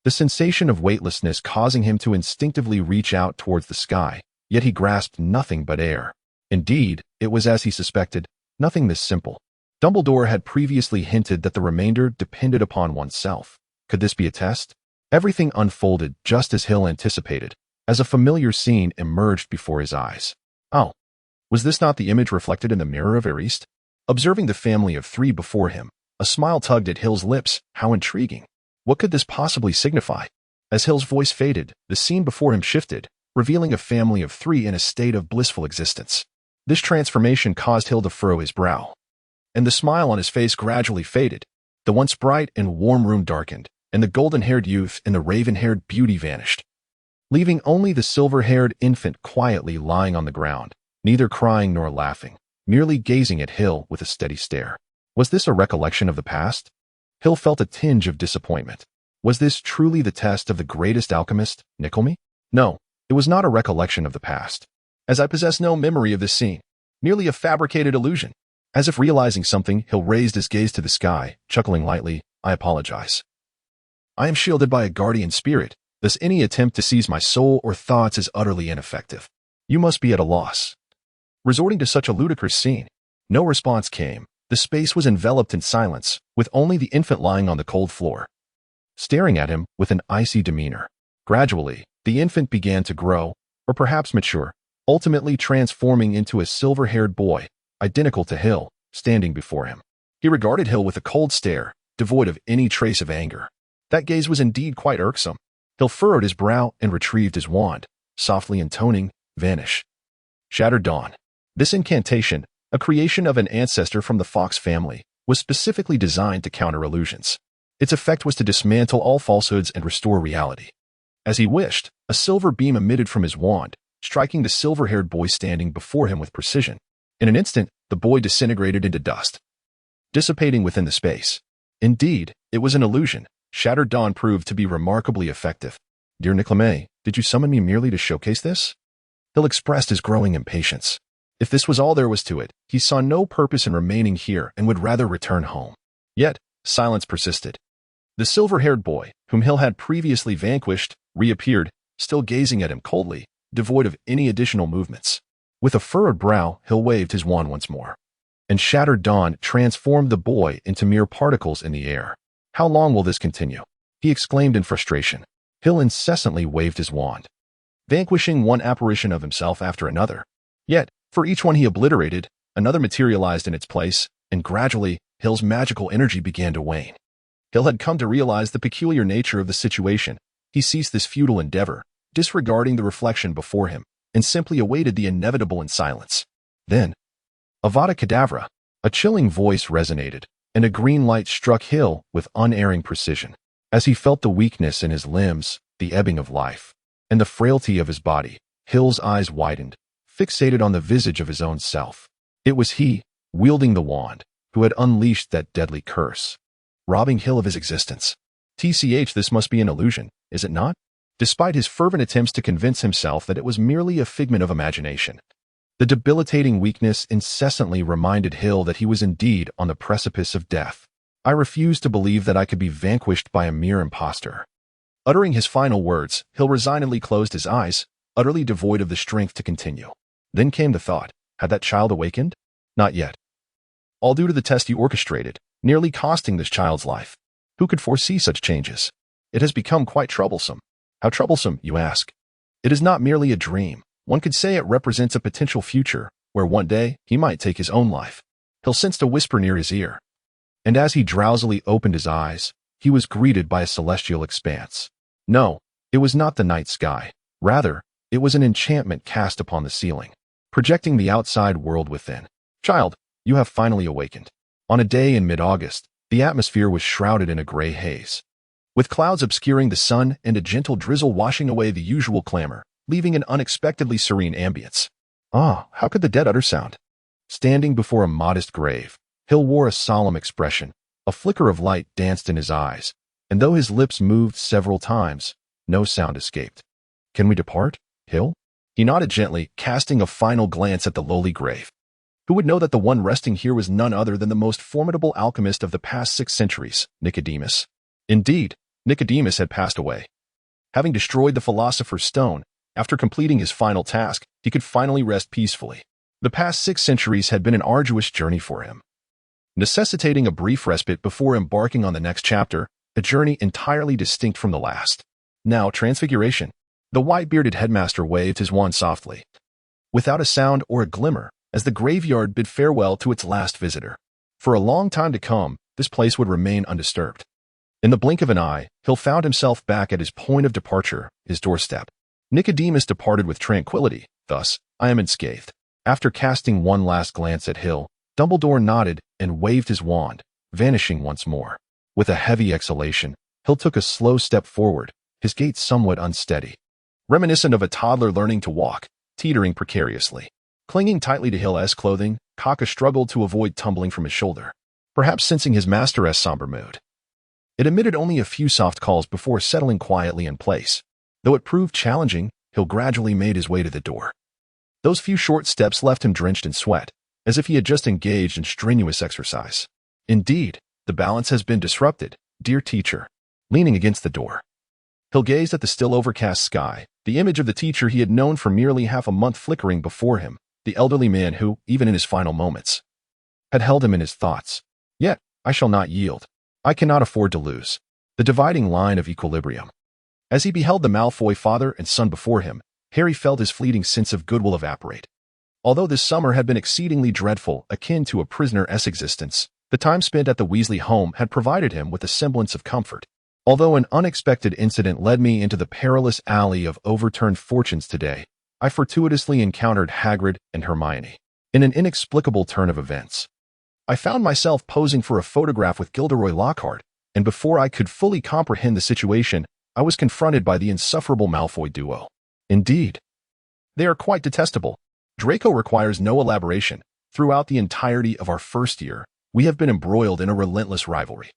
The sensation of weightlessness causing him to instinctively reach out towards the sky, yet he grasped nothing but air. Indeed, it was as he suspected, nothing this simple. Dumbledore had previously hinted that the remainder depended upon oneself. Could this be a test? Everything unfolded just as Hill anticipated, as a familiar scene emerged before his eyes. Oh, was this not the image reflected in the mirror of Erist? Observing the family of three before him, a smile tugged at Hill's lips. How intriguing. What could this possibly signify? As Hill's voice faded, the scene before him shifted, revealing a family of three in a state of blissful existence. This transformation caused Hill to furrow his brow, and the smile on his face gradually faded. The once bright and warm room darkened, and the golden-haired youth and the raven-haired beauty vanished, leaving only the silver-haired infant quietly lying on the ground, neither crying nor laughing, merely gazing at Hill with a steady stare. Was this a recollection of the past? Hill felt a tinge of disappointment. Was this truly the test of the greatest alchemist, Nicholme? No, it was not a recollection of the past, as I possess no memory of this scene, merely a fabricated illusion. As if realizing something, Hill raised his gaze to the sky, chuckling lightly. I apologize. I am shielded by a guardian spirit, thus any attempt to seize my soul or thoughts is utterly ineffective. You must be at a loss. Resorting to such a ludicrous scene. No response came. The space was enveloped in silence, with only the infant lying on the cold floor, staring at him with an icy demeanor. Gradually, the infant began to grow, or perhaps mature, ultimately transforming into a silver-haired boy, identical to Hill, standing before him. He regarded Hill with a cold stare, devoid of any trace of anger. That gaze was indeed quite irksome. Hill furrowed his brow and retrieved his wand, softly intoning, "Vanish." Shattered dawn. This incantation, a creation of an ancestor from the Fox family, was specifically designed to counter illusions. Its effect was to dismantle all falsehoods and restore reality. As he wished, a silver beam emitted from his wand, striking the silver-haired boy standing before him with precision. In an instant, the boy disintegrated into dust, dissipating within the space. Indeed, it was an illusion. Shattered dawn proved to be remarkably effective. Dear Nicholme, did you summon me merely to showcase this? Hill expressed his growing impatience. If this was all there was to it, he saw no purpose in remaining here and would rather return home. Yet, silence persisted. The silver-haired boy, whom Hill had previously vanquished, reappeared, still gazing at him coldly, devoid of any additional movements. With a furrowed brow, Hill waved his wand once more, and shattered dawn transformed the boy into mere particles in the air. How long will this continue? He exclaimed in frustration. Hill incessantly waved his wand, vanquishing one apparition of himself after another. Yet, for each one he obliterated, another materialized in its place, and gradually, Hill's magical energy began to wane. Hill had come to realize the peculiar nature of the situation. He ceased this futile endeavor, disregarding the reflection before him, and simply awaited the inevitable in silence. Then, Avada Kedavra, a chilling voice resonated, and a green light struck Hill with unerring precision. As he felt the weakness in his limbs, the ebbing of life, and the frailty of his body, Hill's eyes widened, fixated on the visage of his own self. It was he, wielding the wand, who had unleashed that deadly curse, robbing Hill of his existence. TCH, this must be an illusion, is it not? Despite his fervent attempts to convince himself that it was merely a figment of imagination, the debilitating weakness incessantly reminded Hill that he was indeed on the precipice of death. I refused to believe that I could be vanquished by a mere impostor. Uttering his final words, Hill resignedly closed his eyes, utterly devoid of the strength to continue. Then came the thought, had that child awakened? Not yet. All due to the test you orchestrated, nearly costing this child's life. Who could foresee such changes? It has become quite troublesome. How troublesome, you ask? It is not merely a dream. One could say it represents a potential future, where one day he might take his own life. Hill sensed a whisper near his ear, and as he drowsily opened his eyes, he was greeted by a celestial expanse. No, it was not the night sky. Rather, it was an enchantment cast upon the ceiling, projecting the outside world within. Child, you have finally awakened. On a day in mid-August, the atmosphere was shrouded in a gray haze, with clouds obscuring the sun and a gentle drizzle washing away the usual clamor. leaving an unexpectedly serene ambience. Ah, how could the dead utter sound? Standing before a modest grave, Hill wore a solemn expression. A flicker of light danced in his eyes, and though his lips moved several times, no sound escaped. Can we depart, Hill? He nodded gently, casting a final glance at the lowly grave. Who would know that the one resting here was none other than the most formidable alchemist of the past 6 centuries, Nicodemus? Indeed, Nicodemus had passed away. Having destroyed the philosopher's stone, after completing his final task, he could finally rest peacefully. The past 6 centuries had been an arduous journey for him, necessitating a brief respite before embarking on the next chapter, a journey entirely distinct from the last. Now, transfiguration. The white-bearded headmaster waved his wand softly, without a sound or a glimmer, as the graveyard bid farewell to its last visitor. For a long time to come, this place would remain undisturbed. In the blink of an eye, Hill found himself back at his point of departure, his doorstep. Nicodemus departed with tranquility, thus, I am unscathed. After casting one last glance at Hill, Dumbledore nodded and waved his wand, vanishing once more. With a heavy exhalation, Hill took a slow step forward, his gait somewhat unsteady, reminiscent of a toddler learning to walk, teetering precariously. Clinging tightly to Hill's clothing, Kaka struggled to avoid tumbling from his shoulder, perhaps sensing his master's somber mood. It emitted only a few soft calls before settling quietly in place. Though it proved challenging, Hill gradually made his way to the door. Those few short steps left him drenched in sweat, as if he had just engaged in strenuous exercise. Indeed, the balance has been disrupted, dear teacher. Leaning against the door, Hill gazed at the still overcast sky, the image of the teacher he had known for merely half a month flickering before him, the elderly man who, even in his final moments, had held him in his thoughts. Yet, I shall not yield. I cannot afford to lose. The dividing line of equilibrium. As he beheld the Malfoy father and son before him, Harry felt his fleeting sense of goodwill evaporate. Although this summer had been exceedingly dreadful, akin to a prisoner's existence, the time spent at the Weasley home had provided him with a semblance of comfort. Although an unexpected incident led me into the perilous alley of overturned fortunes today, I fortuitously encountered Hagrid and Hermione. In an inexplicable turn of events, I found myself posing for a photograph with Gilderoy Lockhart, and before I could fully comprehend the situation, I was confronted by the insufferable Malfoy duo. Indeed, they are quite detestable. Draco requires no elaboration. Throughout the entirety of our first year, we have been embroiled in a relentless rivalry.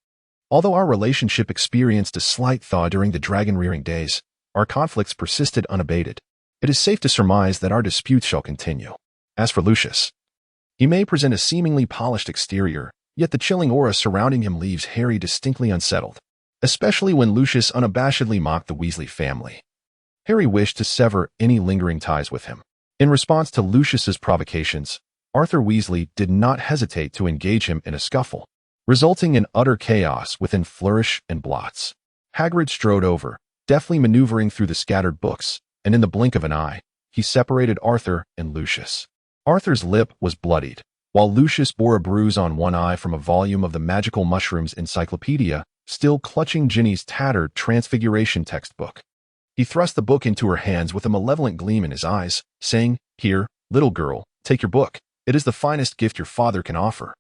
Although our relationship experienced a slight thaw during the dragon-rearing days, our conflicts persisted unabated. It is safe to surmise that our disputes shall continue. As for Lucius, he may present a seemingly polished exterior, yet the chilling aura surrounding him leaves Harry distinctly unsettled, especially when Lucius unabashedly mocked the Weasley family. Harry wished to sever any lingering ties with him. In response to Lucius's provocations, Arthur Weasley did not hesitate to engage him in a scuffle, resulting in utter chaos within flourish and blots. Hagrid strode over, deftly maneuvering through the scattered books, and in the blink of an eye, he separated Arthur and Lucius. Arthur's lip was bloodied, while Lucius bore a bruise on one eye from a volume of the Magical Mushrooms Encyclopedia, still clutching Ginny's tattered Transfiguration textbook. He thrust the book into her hands with a malevolent gleam in his eyes, saying, "Here, little girl, take your book. It is the finest gift your father can offer."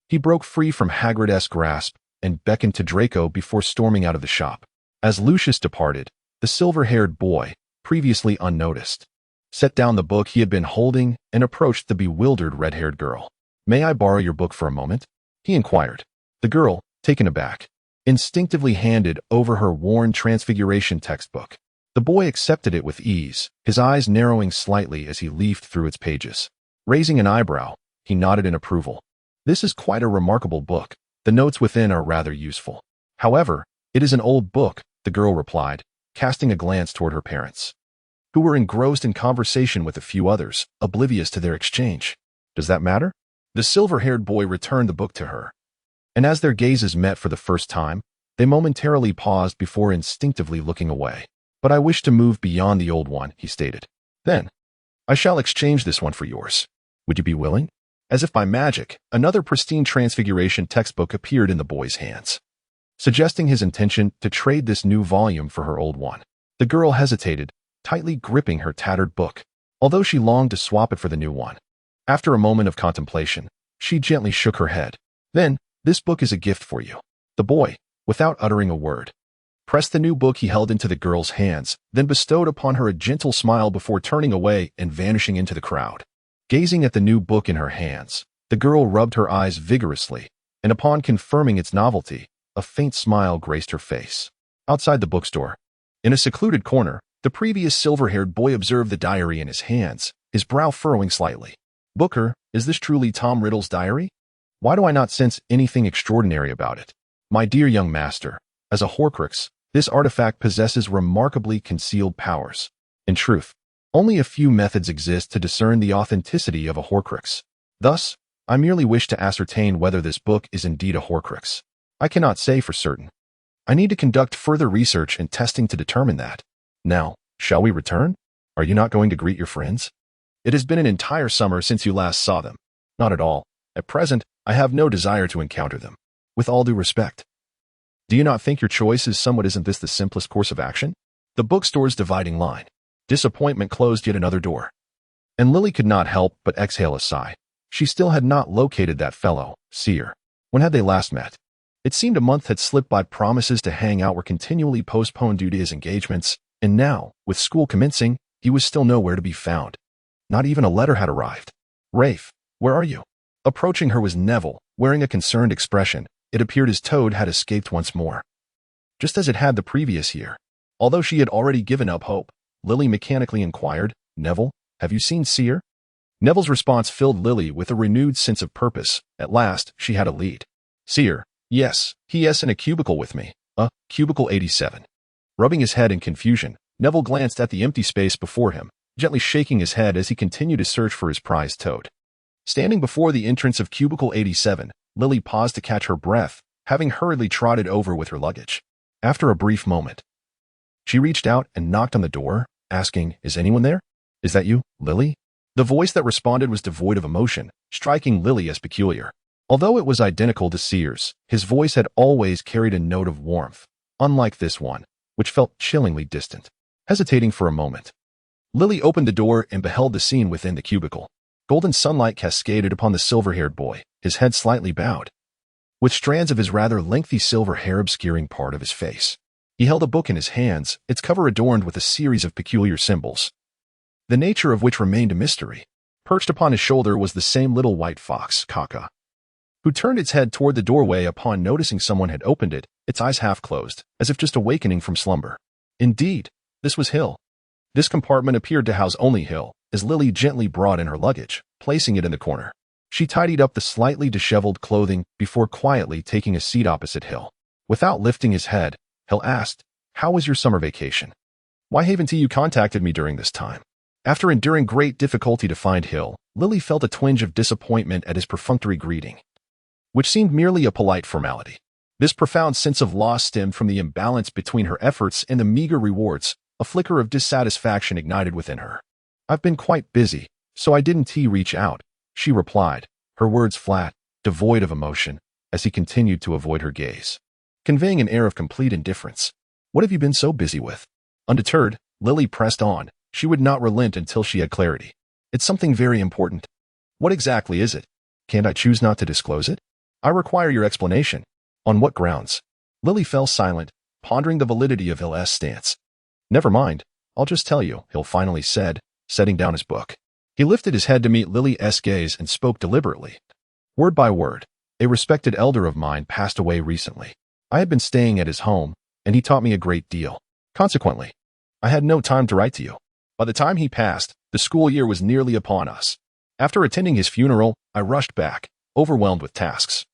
He broke free from Hagrid's grasp and beckoned to Draco before storming out of the shop. As Lucius departed, the silver-haired boy, previously unnoticed, set down the book he had been holding and approached the bewildered red-haired girl. "May I borrow your book for a moment?" he inquired. The girl, taken aback, instinctively handed over her worn Transfiguration textbook. The boy accepted it with ease, his eyes narrowing slightly as he leafed through its pages. Raising an eyebrow, he nodded in approval. "This is quite a remarkable book. The notes within are rather useful. However, it is an old book," the girl replied, casting a glance toward her parents, who were engrossed in conversation with a few others, oblivious to their exchange. "Does that matter?" The silver-haired boy returned the book to her, and as their gazes met for the first time, they momentarily paused before instinctively looking away. "But I wish to move beyond the old one," he stated. "Then, I shall exchange this one for yours. Would you be willing?" As if by magic, another pristine Transfiguration textbook appeared in the boy's hands, suggesting his intention to trade this new volume for her old one. The girl hesitated, tightly gripping her tattered book, although she longed to swap it for the new one. After a moment of contemplation, she gently shook her head. "Then, this book is a gift for you." The boy, without uttering a word, pressed the new book he held into the girl's hands, then bestowed upon her a gentle smile before turning away and vanishing into the crowd. Gazing at the new book in her hands, the girl rubbed her eyes vigorously, and upon confirming its novelty, a faint smile graced her face. Outside the bookstore, in a secluded corner, the previous silver-haired boy observed the diary in his hands, his brow furrowing slightly. Booker, is this truly Tom Riddle's diary? Why do I not sense anything extraordinary about it? My dear young master, as a Horcrux, this artifact possesses remarkably concealed powers. In truth, only a few methods exist to discern the authenticity of a Horcrux. Thus, I merely wish to ascertain whether this book is indeed a Horcrux. I cannot say for certain. I need to conduct further research and testing to determine that. Now, shall we return? Are you not going to greet your friends? It has been an entire summer since you last saw them. Not at all. At present, I have no desire to encounter them. With all due respect. Do you not think your choice is somewhat? Isn't this the simplest course of action? The bookstore's dividing line. Disappointment closed yet another door. And Lily could not help but exhale a sigh. She still had not located that fellow, Seer. When had they last met? It seemed a month had slipped by. Promises to hang out were continually postponed due to his engagements, and now, with school commencing, he was still nowhere to be found. Not even a letter had arrived. Rafe, where are you? Approaching her was Neville, wearing a concerned expression. It appeared his toad had escaped once more. Just as it had the previous year. Although she had already given up hope, Lily mechanically inquired, Neville, have you seen Seer? Neville's response filled Lily with a renewed sense of purpose. At last, she had a lead. Seer, yes, he is in a cubicle with me. Cubicle 87. Rubbing his head in confusion, Neville glanced at the empty space before him, gently shaking his head as he continued to search for his prized toad. Standing before the entrance of cubicle 87, Lily paused to catch her breath, having hurriedly trotted over with her luggage. After a brief moment, she reached out and knocked on the door, asking, is anyone there? Is that you, Lily? The voice that responded was devoid of emotion, striking Lily as peculiar. Although it was identical to Seer's, his voice had always carried a note of warmth, unlike this one, which felt chillingly distant. Hesitating for a moment, Lily opened the door and beheld the scene within the cubicle. Golden sunlight cascaded upon the silver-haired boy, his head slightly bowed, with strands of his rather lengthy silver hair obscuring part of his face. He held a book in his hands, its cover adorned with a series of peculiar symbols, the nature of which remained a mystery. Perched upon his shoulder was the same little white fox, Kaka, who turned its head toward the doorway upon noticing someone had opened it, its eyes half closed, as if just awakening from slumber. Indeed, this was Hill. This compartment appeared to house only Hill, as Lily gently brought in her luggage, placing it in the corner. She tidied up the slightly disheveled clothing before quietly taking a seat opposite Hill. Without lifting his head, Hill asked, how was your summer vacation? Why haven't you contacted me during this time? After enduring great difficulty to find Hill, Lily felt a twinge of disappointment at his perfunctory greeting, which seemed merely a polite formality. This profound sense of loss stemmed from the imbalance between her efforts and the meager rewards. A flicker of dissatisfaction ignited within her. I've been quite busy, so I didn't reach out, she replied, her words flat, devoid of emotion, as he continued to avoid her gaze, conveying an air of complete indifference. What have you been so busy with? Undeterred, Lily pressed on. She would not relent until she had clarity. It's something very important. What exactly is it? Can't I choose not to disclose it? I require your explanation. On what grounds? Lily fell silent, pondering the validity of Hill's stance. Never mind, I'll just tell you, Hill finally said, setting down his book. He lifted his head to meet Lily's gaze and spoke deliberately. Word by word, a respected elder of mine passed away recently. I had been staying at his home, and he taught me a great deal. Consequently, I had no time to write to you. By the time he passed, the school year was nearly upon us. After attending his funeral, I rushed back, overwhelmed with tasks.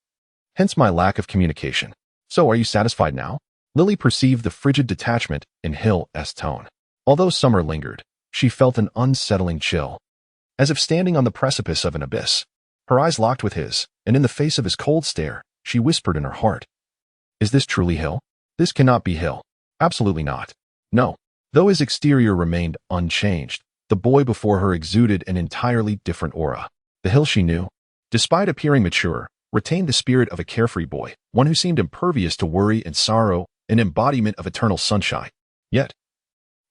Hence my lack of communication. So are you satisfied now? Lily perceived the frigid detachment in Hill's tone. Although summer lingered, she felt an unsettling chill, as if standing on the precipice of an abyss. Her eyes locked with his, and in the face of his cold stare, she whispered in her heart, is this truly Hill? This cannot be Hill. Absolutely not. No. Though his exterior remained unchanged, the boy before her exuded an entirely different aura. The Hill she knew, despite appearing mature, retained the spirit of a carefree boy, one who seemed impervious to worry and sorrow, an embodiment of eternal sunshine. Yet,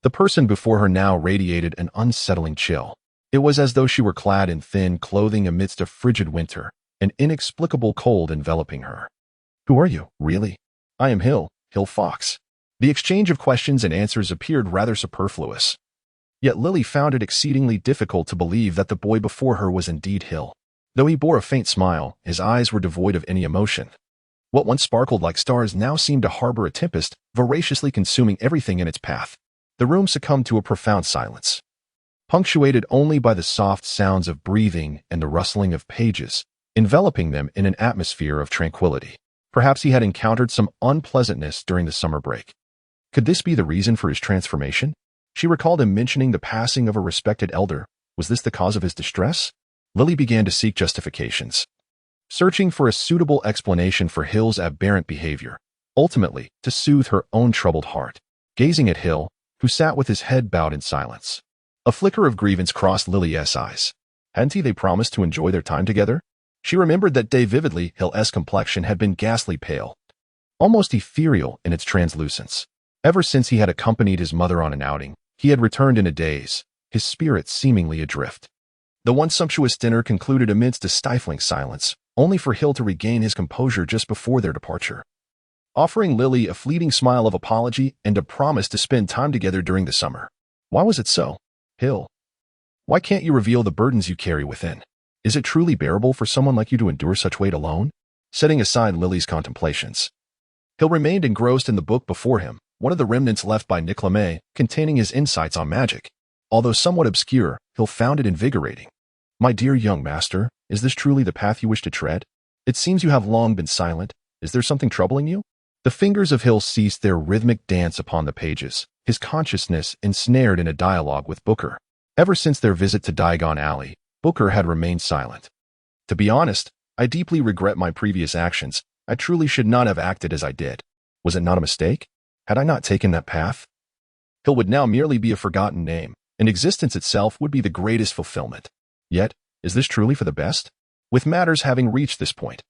the person before her now radiated an unsettling chill. It was as though she were clad in thin clothing amidst a frigid winter, an inexplicable cold enveloping her. Who are you, really? I am Hill Fox. The exchange of questions and answers appeared rather superfluous. Yet Lily found it exceedingly difficult to believe that the boy before her was indeed Hill. Though he bore a faint smile, his eyes were devoid of any emotion. What once sparkled like stars now seemed to harbor a tempest, voraciously consuming everything in its path. The room succumbed to a profound silence, punctuated only by the soft sounds of breathing and the rustling of pages, enveloping them in an atmosphere of tranquility. Perhaps he had encountered some unpleasantness during the summer break. Could this be the reason for his transformation? She recalled him mentioning the passing of a respected elder. Was this the cause of his distress? Lily began to seek justifications, searching for a suitable explanation for Hill's aberrant behavior, ultimately to soothe her own troubled heart. Gazing at Hill, who sat with his head bowed in silence, a flicker of grievance crossed Lily's eyes. Hadn't they promised to enjoy their time together? She remembered that day vividly. Hill's complexion had been ghastly pale, almost ethereal in its translucence. Ever since he had accompanied his mother on an outing, he had returned in a daze, his spirits seemingly adrift. The once sumptuous dinner concluded amidst a stifling silence, only for Hill to regain his composure just before their departure, offering Lily a fleeting smile of apology and a promise to spend time together during the summer. Why was it so? Hill, why can't you reveal the burdens you carry within? Is it truly bearable for someone like you to endure such weight alone? Setting aside Lily's contemplations, Hill remained engrossed in the book before him, one of the remnants left by Nick LeMay, containing his insights on magic. Although somewhat obscure, Hill found it invigorating. My dear young master, is this truly the path you wish to tread? It seems you have long been silent. Is there something troubling you? The fingers of Hill ceased their rhythmic dance upon the pages, his consciousness ensnared in a dialogue with Booker. Ever since their visit to Diagon Alley, Booker had remained silent. To be honest, I deeply regret my previous actions. I truly should not have acted as I did. Was it not a mistake? Had I not taken that path, Hill would now merely be a forgotten name, and existence itself would be the greatest fulfillment. Yet, is this truly for the best? With matters having reached this point,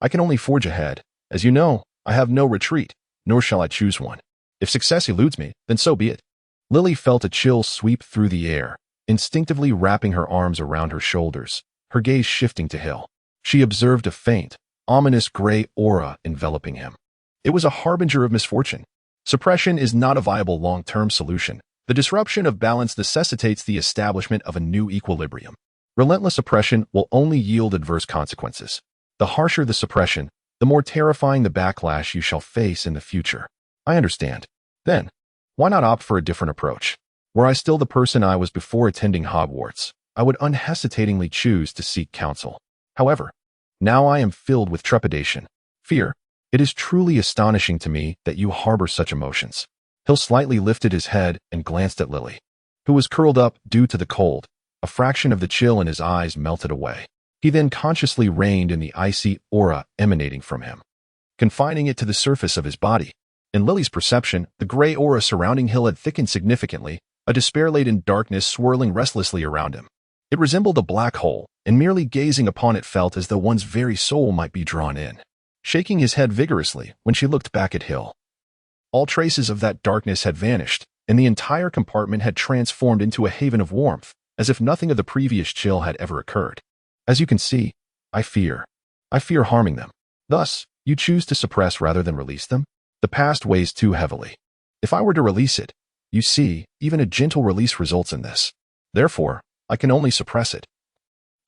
I can only forge ahead. As you know, I have no retreat, nor shall I choose one. If success eludes me, then so be it. Lily felt a chill sweep through the air, instinctively wrapping her arms around her shoulders, her gaze shifting to Hill. She observed a faint, ominous gray aura enveloping him. It was a harbinger of misfortune. Suppression is not a viable long-term solution. The disruption of balance necessitates the establishment of a new equilibrium. Relentless oppression will only yield adverse consequences. The harsher the suppression, the more terrifying the backlash you shall face in the future. I understand. Then, why not opt for a different approach? Were I still the person I was before attending Hogwarts, I would unhesitatingly choose to seek counsel. However, now I am filled with trepidation, fear. It is truly astonishing to me that you harbor such emotions. Hill slightly lifted his head and glanced at Lily, who was curled up due to the cold. A fraction of the chill in his eyes melted away. He then consciously reined in the icy aura emanating from him, confining it to the surface of his body. In Lily's perception, the gray aura surrounding Hill had thickened significantly, a despair-laden darkness swirling restlessly around him. It resembled a black hole, and merely gazing upon it felt as though one's very soul might be drawn in. Shaking his head vigorously when she looked back at Hill, all traces of that darkness had vanished, and the entire compartment had transformed into a haven of warmth, as if nothing of the previous chill had ever occurred. As you can see, I fear harming them. Thus, you choose to suppress rather than release them? The past weighs too heavily. If I were to release it, you see, even a gentle release results in this. Therefore, I can only suppress it.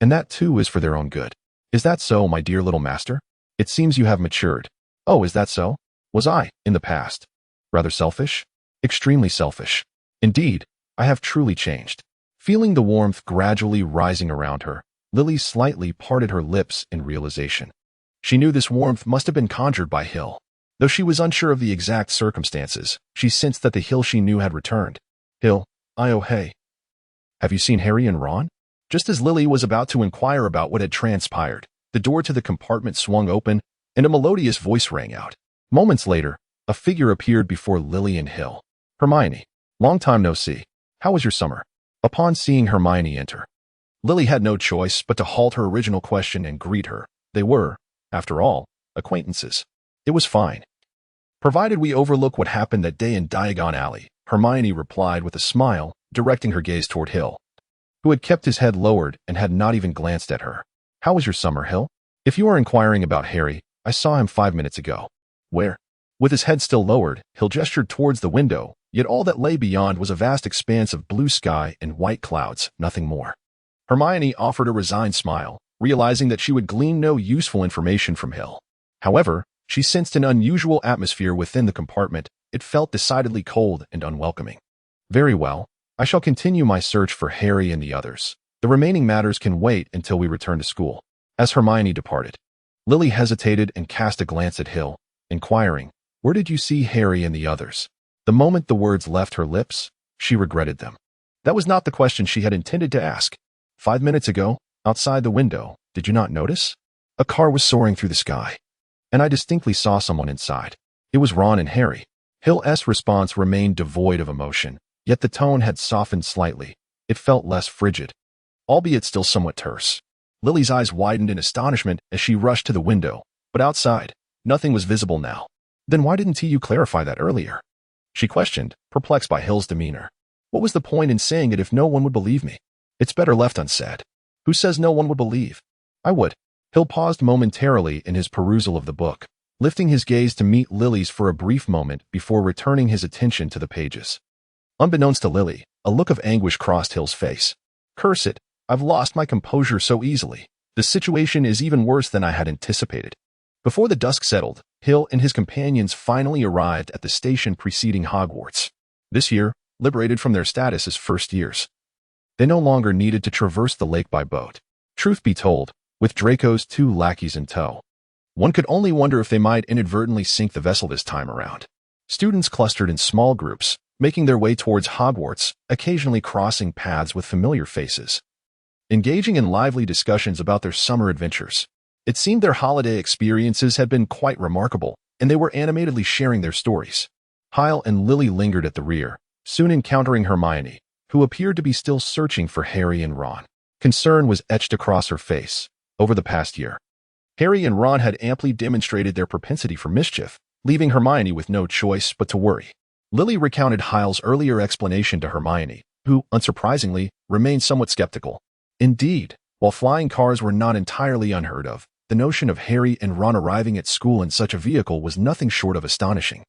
And that too is for their own good. Is that so, my dear little master? It seems you have matured. Oh, is that so? Was I, in the past, rather selfish? Extremely selfish. Indeed, I have truly changed. Feeling the warmth gradually rising around her, Lily slightly parted her lips in realization. She knew this warmth must have been conjured by Hill. Though she was unsure of the exact circumstances, she sensed that the Hill she knew had returned. Hill, oh hey. Have you seen Harry and Ron? Just as Lily was about to inquire about what had transpired, the door to the compartment swung open, and a melodious voice rang out. Moments later, a figure appeared before Lily and Hill. Hermione, long time no see. How was your summer? Upon seeing Hermione enter, Lily had no choice but to halt her original question and greet her. They were, after all, acquaintances. It was fine. Provided we overlook what happened that day in Diagon Alley, Hermione replied with a smile, directing her gaze toward Hill, who had kept his head lowered and had not even glanced at her. How was your summer, Hill? If you are inquiring about Harry, I saw him 5 minutes ago. Where? With his head still lowered, Hill gestured towards the window, yet all that lay beyond was a vast expanse of blue sky and white clouds, nothing more. Hermione offered a resigned smile, realizing that she would glean no useful information from Hill. However, she sensed an unusual atmosphere within the compartment. It felt decidedly cold and unwelcoming. Very well, I shall continue my search for Harry and the others. The remaining matters can wait until we return to school. As Hermione departed, Lily hesitated and cast a glance at Hill, inquiring, "Where did you see Harry and the others?" The moment the words left her lips, she regretted them. That was not the question she had intended to ask. 5 minutes ago, outside the window, did you not notice? A car was soaring through the sky, and I distinctly saw someone inside. It was Ron and Harry. Hill's response remained devoid of emotion, yet the tone had softened slightly. It felt less frigid, albeit still somewhat terse. Lily's eyes widened in astonishment as she rushed to the window, but outside, nothing was visible now. Then why didn't you clarify that earlier? She questioned, perplexed by Hill's demeanor. What was the point in saying it if no one would believe me? It's better left unsaid. Who says no one would believe? I would. Hill paused momentarily in his perusal of the book, lifting his gaze to meet Lily's for a brief moment before returning his attention to the pages. Unbeknownst to Lily, a look of anguish crossed Hill's face. Curse it, I've lost my composure so easily. The situation is even worse than I had anticipated. Before the dusk settled, Hill and his companions finally arrived at the station preceding Hogwarts. This year, liberated from their status as first years, they no longer needed to traverse the lake by boat. Truth be told, with Draco's 2 lackeys in tow, one could only wonder if they might inadvertently sink the vessel this time around. Students clustered in small groups, making their way towards Hogwarts, occasionally crossing paths with familiar faces, engaging in lively discussions about their summer adventures. It seemed their holiday experiences had been quite remarkable, and they were animatedly sharing their stories. Hyle and Lily lingered at the rear, soon encountering Hermione, who appeared to be still searching for Harry and Ron. Concern was etched across her face. Over the past year, Harry and Ron had amply demonstrated their propensity for mischief, leaving Hermione with no choice but to worry. Lily recounted Hyle's earlier explanation to Hermione, who, unsurprisingly, remained somewhat skeptical. Indeed, while flying cars were not entirely unheard of, the notion of Harry and Ron arriving at school in such a vehicle was nothing short of astonishing.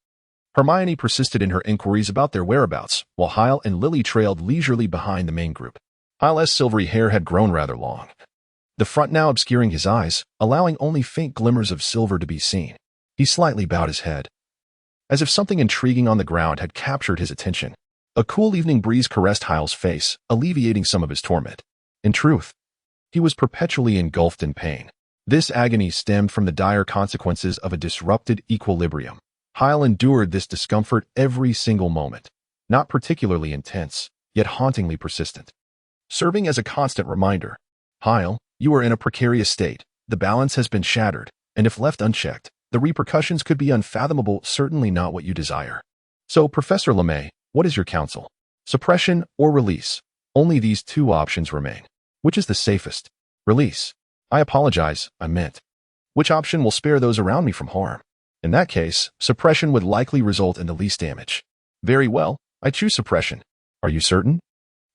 Hermione persisted in her inquiries about their whereabouts, while Hyle and Lily trailed leisurely behind the main group. Hyle's silvery hair had grown rather long, the front now obscuring his eyes, allowing only faint glimmers of silver to be seen. He slightly bowed his head, as if something intriguing on the ground had captured his attention. A cool evening breeze caressed Hyle's face, alleviating some of his torment. In truth, he was perpetually engulfed in pain. This agony stemmed from the dire consequences of a disrupted equilibrium. Hyle endured this discomfort every single moment, not particularly intense, yet hauntingly persistent. Serving as a constant reminder, Hyle, you are in a precarious state, the balance has been shattered, and if left unchecked, the repercussions could be unfathomable, certainly not what you desire. So, Professor LeMay, what is your counsel? Suppression or release? Only these 2 options remain. Which is the safest? Release. I apologize, I meant. Which option will spare those around me from harm? In that case, suppression would likely result in the least damage. Very well, I choose suppression. Are you certain?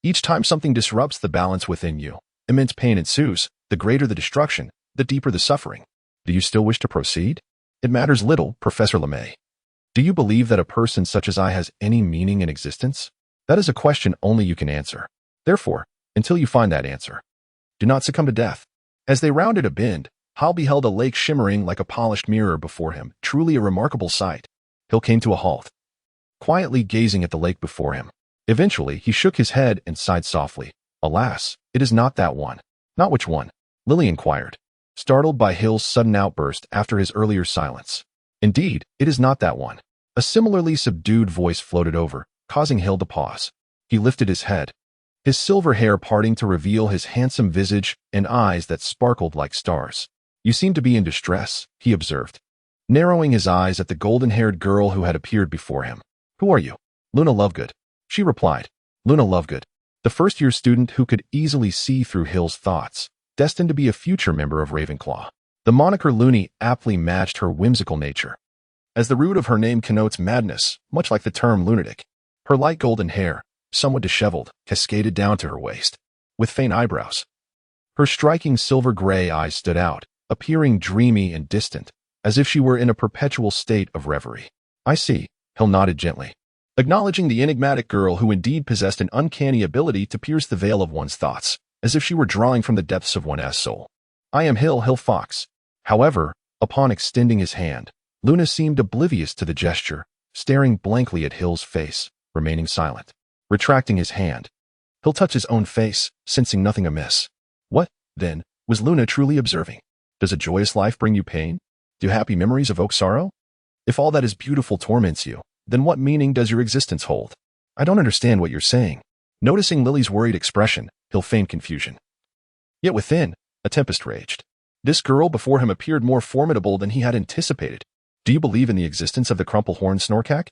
Each time something disrupts the balance within you, immense pain ensues. The greater the destruction, the deeper the suffering. Do you still wish to proceed? It matters little, Professor LeMay. Do you believe that a person such as I has any meaning in existence? That is a question only you can answer. Therefore, until you find that answer, do not succumb to death. As they rounded a bend, Hal beheld a lake shimmering like a polished mirror before him, truly a remarkable sight. Hill came to a halt, quietly gazing at the lake before him. Eventually, he shook his head and sighed softly. Alas, it is not that one. Not which one? Lily inquired, startled by Hill's sudden outburst after his earlier silence. Indeed, it is not that one. A similarly subdued voice floated over, causing Hill to pause. He lifted his head, his silver hair parting to reveal his handsome visage and eyes that sparkled like stars. You seem to be in distress, he observed, narrowing his eyes at the golden-haired girl who had appeared before him. Who are you? Luna Lovegood, she replied. Luna Lovegood, the first-year student who could easily see through Hill's thoughts, destined to be a future member of Ravenclaw. The moniker Loony aptly matched her whimsical nature, as the root of her name connotes madness, much like the term lunatic. Her light golden hair, somewhat disheveled, cascaded down to her waist, with faint eyebrows. Her striking silver-gray eyes stood out, appearing dreamy and distant, as if she were in a perpetual state of reverie. I see, Hill nodded gently, acknowledging the enigmatic girl who indeed possessed an uncanny ability to pierce the veil of one's thoughts, as if she were drawing from the depths of one's soul. I am Hill Fox. However, upon extending his hand, Luna seemed oblivious to the gesture, staring blankly at Hill's face, remaining silent. Retracting his hand, Hill touched his own face, sensing nothing amiss. What, then, was Luna truly observing? Does a joyous life bring you pain? Do happy memories evoke sorrow? If all that is beautiful torments you, then what meaning does your existence hold? I don't understand what you're saying. Noticing Lily's worried expression, Hill feigned confusion. Yet within, a tempest raged. This girl before him appeared more formidable than he had anticipated. Do you believe in the existence of the crumple-horned snorkack?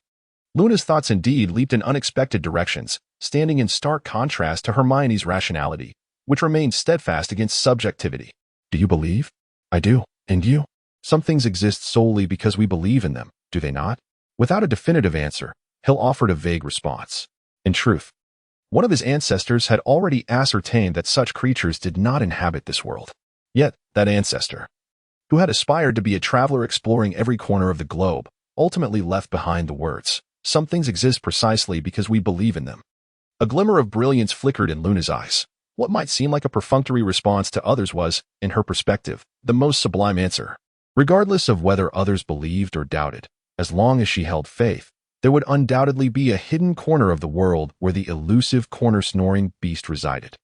Luna's thoughts indeed leaped in unexpected directions, standing in stark contrast to Hermione's rationality, which remained steadfast against subjectivity. Do you believe? I do. And you? Some things exist solely because we believe in them, do they not? Without a definitive answer, Hill offered a vague response. In truth, one of his ancestors had already ascertained that such creatures did not inhabit this world. Yet, that ancestor, who had aspired to be a traveler exploring every corner of the globe, ultimately left behind the words, "Some things exist precisely because we believe in them." A glimmer of brilliance flickered in Luna's eyes. What might seem like a perfunctory response to others was, in her perspective, the most sublime answer. Regardless of whether others believed or doubted, as long as she held faith, there would undoubtedly be a hidden corner of the world where the elusive corner-snoring beast resided.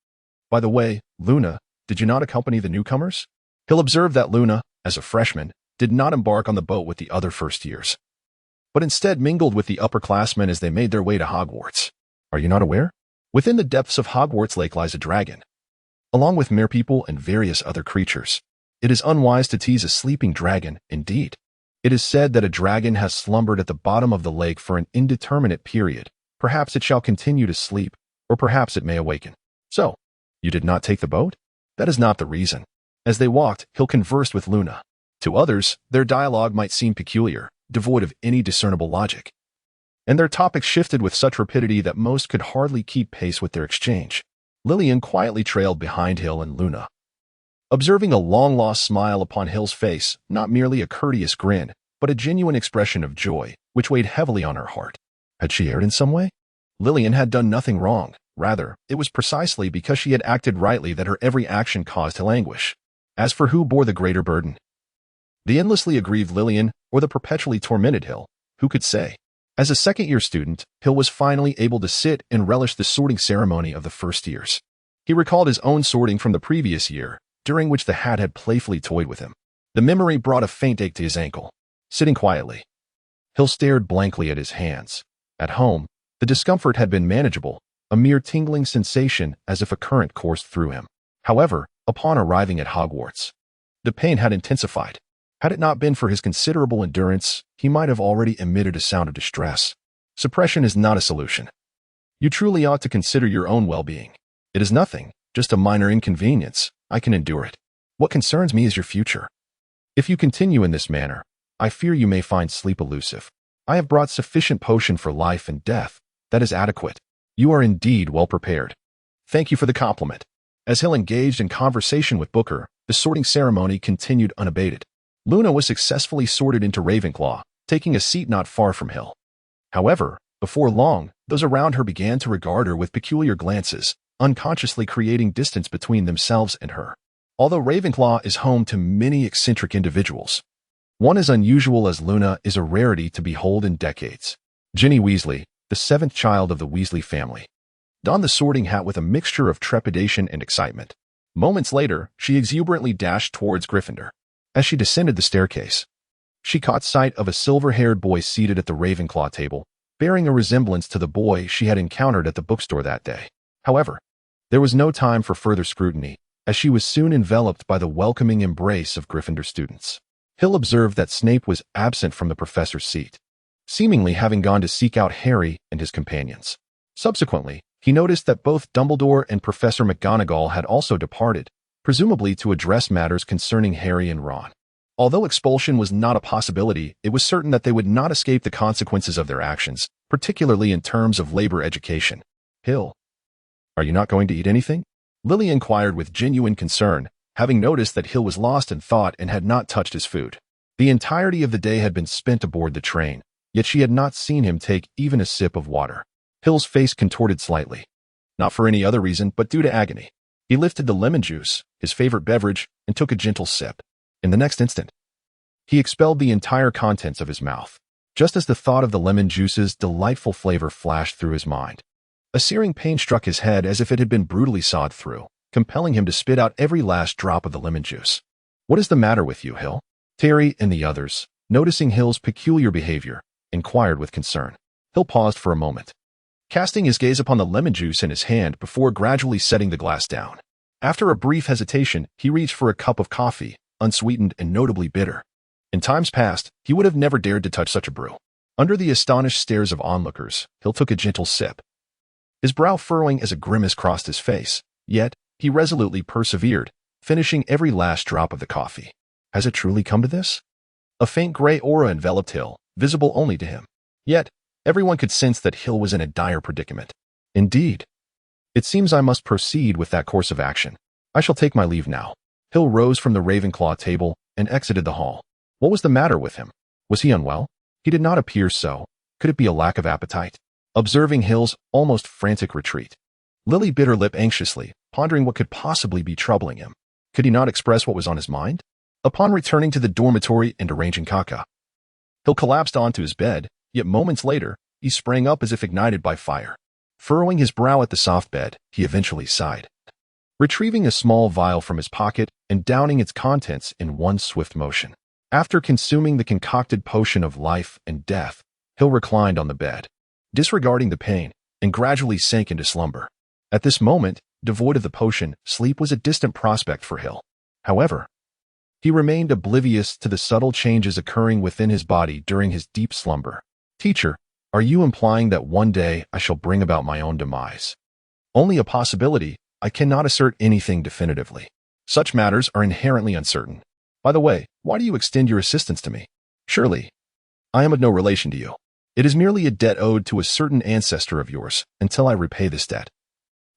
By the way, Luna, did you not accompany the newcomers? Hill observed that Luna, as a freshman, did not embark on the boat with the other first years, but instead mingled with the upperclassmen as they made their way to Hogwarts. Are you not aware? Within the depths of Hogwarts Lake lies a dragon, along with mere people and various other creatures. It is unwise to tease a sleeping dragon, indeed. It is said that a dragon has slumbered at the bottom of the lake for an indeterminate period. Perhaps it shall continue to sleep, or perhaps it may awaken. So, you did not take the boat? That is not the reason. As they walked, Hill conversed with Luna. To others, their dialogue might seem peculiar, devoid of any discernible logic, and their topics shifted with such rapidity that most could hardly keep pace with their exchange. Lillian quietly trailed behind Hill and Luna, observing a long-lost smile upon Hill's face, not merely a courteous grin, but a genuine expression of joy, which weighed heavily on her heart. Had she erred in some way? Lillian had done nothing wrong. Rather, it was precisely because she had acted rightly that her every action caused Hill anguish. As for who bore the greater burden, the endlessly aggrieved Lillian or the perpetually tormented Hill, who could say? As a second-year student, Hill was finally able to sit and relish the sorting ceremony of the first years. He recalled his own sorting from the previous year, during which the hat had playfully toyed with him. The memory brought a faint ache to his ankle. Sitting quietly, Hill stared blankly at his hands. At home, the discomfort had been manageable, a mere tingling sensation as if a current coursed through him. However, upon arriving at Hogwarts, the pain had intensified. Had it not been for his considerable endurance, he might have already emitted a sound of distress. Suppression is not a solution. You truly ought to consider your own well-being. It is nothing, just a minor inconvenience. I can endure it. What concerns me is your future. If you continue in this manner, I fear you may find sleep elusive. I have brought sufficient potion for life and death. That is adequate. You are indeed well prepared. Thank you for the compliment. As Hill engaged in conversation with Booker, the sorting ceremony continued unabated. Luna was successfully sorted into Ravenclaw, taking a seat not far from Hill. However, before long, those around her began to regard her with peculiar glances, unconsciously creating distance between themselves and her. Although Ravenclaw is home to many eccentric individuals, one as unusual as Luna is a rarity to behold in decades. Ginny Weasley, the seventh child of the Weasley family, donned the sorting hat with a mixture of trepidation and excitement. Moments later, she exuberantly dashed towards Gryffindor. As she descended the staircase, she caught sight of a silver-haired boy seated at the Ravenclaw table, bearing a resemblance to the boy she had encountered at the bookstore that day. However, there was no time for further scrutiny, as she was soon enveloped by the welcoming embrace of Gryffindor students. Hill observed that Snape was absent from the professor's seat, seemingly having gone to seek out Harry and his companions. Subsequently, he noticed that both Dumbledore and Professor McGonagall had also departed, presumably to address matters concerning Harry and Ron. Although expulsion was not a possibility, it was certain that they would not escape the consequences of their actions, particularly in terms of labor education. Hill, are you not going to eat anything? Lily inquired with genuine concern, having noticed that Hill was lost in thought and had not touched his food. The entirety of the day had been spent aboard the train, yet she had not seen him take even a sip of water. Hill's face contorted slightly, not for any other reason but due to agony. He lifted the lemon juice, his favorite beverage, and took a gentle sip. In the next instant, he expelled the entire contents of his mouth. Just as the thought of the lemon juice's delightful flavor flashed through his mind, a searing pain struck his head as if it had been brutally sawed through, compelling him to spit out every last drop of the lemon juice. "What is the matter with you, Hill?" Terry and the others, noticing Hill's peculiar behavior, inquired with concern. Hill paused for a moment, casting his gaze upon the lemon juice in his hand before gradually setting the glass down. After a brief hesitation, he reached for a cup of coffee, unsweetened and notably bitter. In times past, he would have never dared to touch such a brew. Under the astonished stares of onlookers, Hill took a gentle sip, his brow furrowing as a grimace crossed his face. Yet, he resolutely persevered, finishing every last drop of the coffee. Has it truly come to this? A faint gray aura enveloped Hill, visible only to him. Yet, everyone could sense that Hill was in a dire predicament. Indeed. It seems I must proceed with that course of action. I shall take my leave now. Hill rose from the Ravenclaw table and exited the hall. What was the matter with him? Was he unwell? He did not appear so. Could it be a lack of appetite? Observing Hill's almost frantic retreat, Lily bit her lip anxiously, pondering what could possibly be troubling him. Could he not express what was on his mind? Upon returning to the dormitory and arranging caca, Hill collapsed onto his bed, yet moments later, he sprang up as if ignited by fire. Furrowing his brow at the soft bed, he eventually sighed. Retrieving a small vial from his pocket and downing its contents in one swift motion. After consuming the concocted potion of life and death, Hill reclined on the bed, disregarding the pain, and gradually sank into slumber. At this moment, devoid of the potion, sleep was a distant prospect for Hill. However, he remained oblivious to the subtle changes occurring within his body during his deep slumber. "Teacher, are you implying that one day I shall bring about my own demise?" "Only a possibility. I cannot assert anything definitively. Such matters are inherently uncertain. By the way, why do you extend your assistance to me? Surely, I am of no relation to you. It is merely a debt owed to a certain ancestor of yours. Until I repay this debt,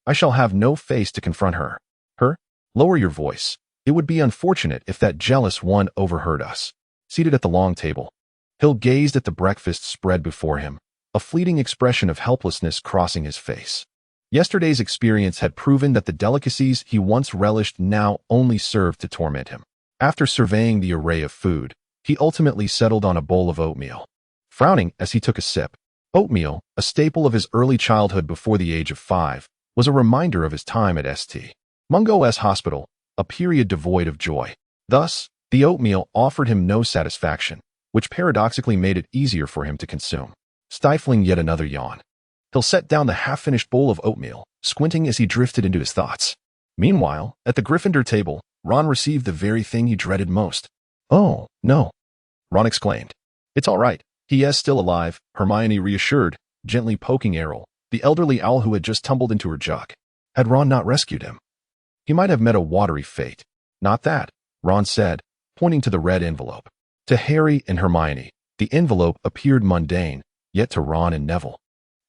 I shall have no face to confront her." "Her? Lower your voice. It would be unfortunate if that jealous one overheard us." Seated at the long table, Hill gazed at the breakfast spread before him, a fleeting expression of helplessness crossing his face. Yesterday's experience had proven that the delicacies he once relished now only served to torment him. After surveying the array of food, he ultimately settled on a bowl of oatmeal, frowning as he took a sip. Oatmeal, a staple of his early childhood before the age of 5, was a reminder of his time at St. Mungo's hospital, a period devoid of joy. Thus, the oatmeal offered him no satisfaction, which paradoxically made it easier for him to consume. Stifling yet another yawn, Hill set down the half-finished bowl of oatmeal, squinting as he drifted into his thoughts. Meanwhile, at the Gryffindor table, Ron received the very thing he dreaded most. "Oh, no," Ron exclaimed. "It's all right. He is still alive," Hermione reassured, gently poking Errol, the elderly owl who had just tumbled into her jug. Had Ron not rescued him, he might have met a watery fate. "Not that," Ron said, pointing to the red envelope. To Harry and Hermione, the envelope appeared mundane, yet to Ron and Neville,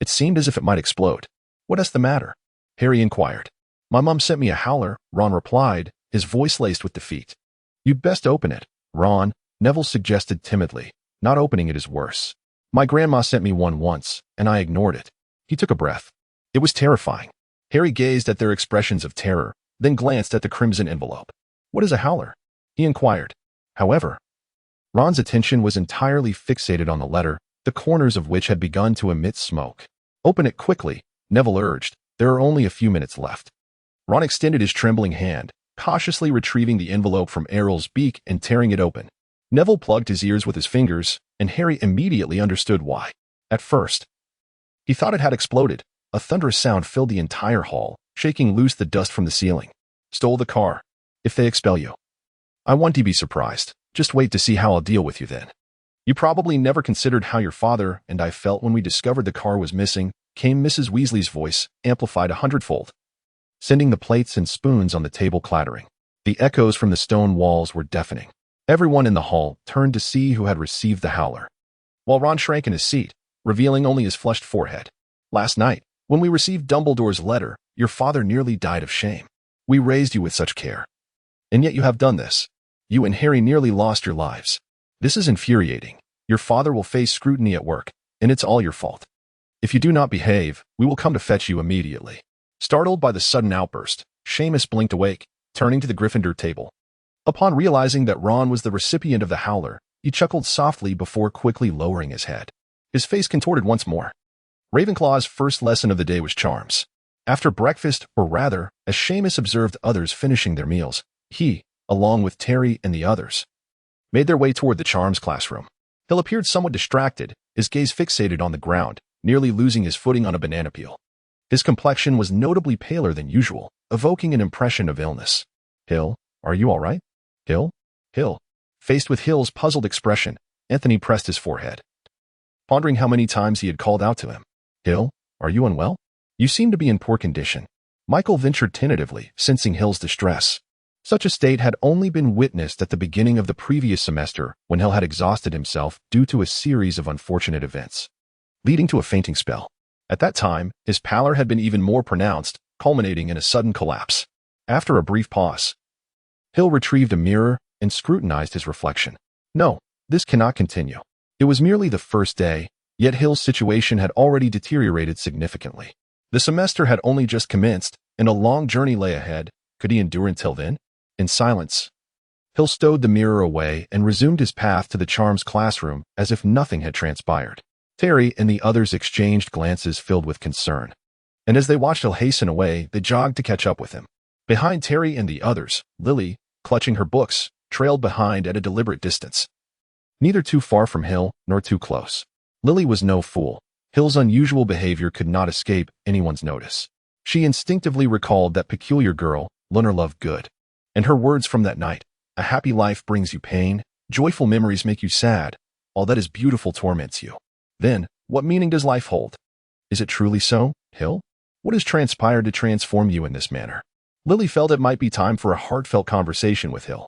it seemed as if it might explode. "What is the matter?" Harry inquired. "My mom sent me a howler," Ron replied, his voice laced with defeat. "You'd best open it, Ron," Neville suggested timidly. "Not opening it is worse. My grandma sent me one once, and I ignored it." He took a breath. It was terrifying. Harry gazed at their expressions of terror, then glanced at the crimson envelope. "What is a howler?" he inquired. However, Ron's attention was entirely fixated on the letter, the corners of which had begun to emit smoke. "Open it quickly," Neville urged. "There are only a few minutes left." Ron extended his trembling hand, cautiously retrieving the envelope from Errol's beak and tearing it open. Neville plugged his ears with his fingers, and Harry immediately understood why. At first, he thought it had exploded. A thunderous sound filled the entire hall, shaking loose the dust from the ceiling. "Stole the car. If they expel you, I want you to be surprised. Just wait to see how I'll deal with you then. You probably never considered how your father and I felt when we discovered the car was missing," came Mrs. Weasley's voice, amplified 100-fold, sending the plates and spoons on the table clattering. The echoes from the stone walls were deafening. Everyone in the hall turned to see who had received the howler, while Ron shrank in his seat, revealing only his flushed forehead. "Last night, when we received Dumbledore's letter, your father nearly died of shame. We raised you with such care. And yet you have done this. You and Harry nearly lost your lives. This is infuriating. Your father will face scrutiny at work, and it's all your fault. If you do not behave, we will come to fetch you immediately." Startled by the sudden outburst, Seamus blinked awake, turning to the Gryffindor table. Upon realizing that Ron was the recipient of the howler, he chuckled softly before quickly lowering his head. His face contorted once more. Ravenclaw's first lesson of the day was charms. After breakfast, or rather, as Seamus observed others finishing their meals, he, along with Terry and the others, made their way toward the charms classroom. Hill appeared somewhat distracted, his gaze fixated on the ground, nearly losing his footing on a banana peel. His complexion was notably paler than usual, evoking an impression of illness. "Hill, are you all right? Hill? Hill?" Faced with Hill's puzzled expression, Anthony pressed his forehead, pondering how many times he had called out to him. "Hill, are you unwell? You seem to be in poor condition." Michael ventured tentatively, sensing Hill's distress. Such a state had only been witnessed at the beginning of the previous semester when Hill had exhausted himself due to a series of unfortunate events, leading to a fainting spell. At that time, his pallor had been even more pronounced, culminating in a sudden collapse. After a brief pause, Hill retrieved a mirror and scrutinized his reflection. No, this cannot continue. It was merely the first day, yet Hill's situation had already deteriorated significantly. The semester had only just commenced, and a long journey lay ahead. Could he endure until then? In silence, Hill stowed the mirror away and resumed his path to the charms classroom as if nothing had transpired. Terry and the others exchanged glances filled with concern, and as they watched Hill hasten away, they jogged to catch up with him. Behind Terry and the others, Lily, clutching her books, trailed behind at a deliberate distance. Neither too far from Hill nor too close. Lily was no fool. Hill's unusual behavior could not escape anyone's notice. She instinctively recalled that peculiar girl, Luna Lovegood, and her words from that night. "A happy life brings you pain, joyful memories make you sad, all that is beautiful torments you." Then, what meaning does life hold? Is it truly so, Hill? What has transpired to transform you in this manner? Lily felt it might be time for a heartfelt conversation with Hill.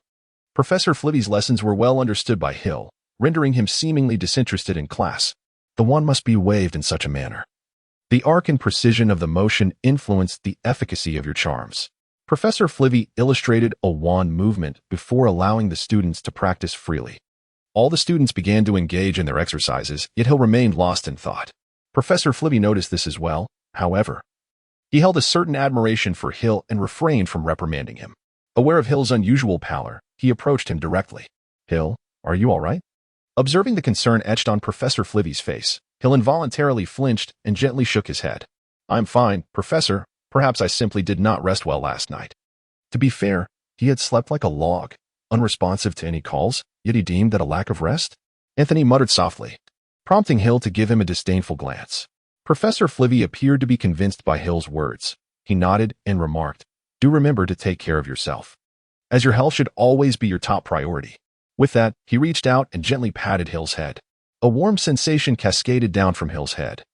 Professor Flitty's lessons were well understood by Hill, rendering him seemingly disinterested in class. The wand must be waved in such a manner. The arc and precision of the motion influenced the efficacy of your charms. Professor Flivy illustrated a wand movement before allowing the students to practice freely. All the students began to engage in their exercises, yet Hill remained lost in thought. Professor Flivy noticed this as well, however. He held a certain admiration for Hill and refrained from reprimanding him. Aware of Hill's unusual pallor, he approached him directly. "Hill, are you all right?" Observing the concern etched on Professor Flivy's face, Hill involuntarily flinched and gently shook his head. "I'm fine, Professor. Perhaps I simply did not rest well last night." To be fair, he had slept like a log, unresponsive to any calls, yet he deemed that a lack of rest? Anthony muttered softly, prompting Hill to give him a disdainful glance. Professor Flivy appeared to be convinced by Hill's words. He nodded and remarked, "Do remember to take care of yourself, as your health should always be your top priority." With that, he reached out and gently patted Hill's head. A warm sensation cascaded down from Hill's head,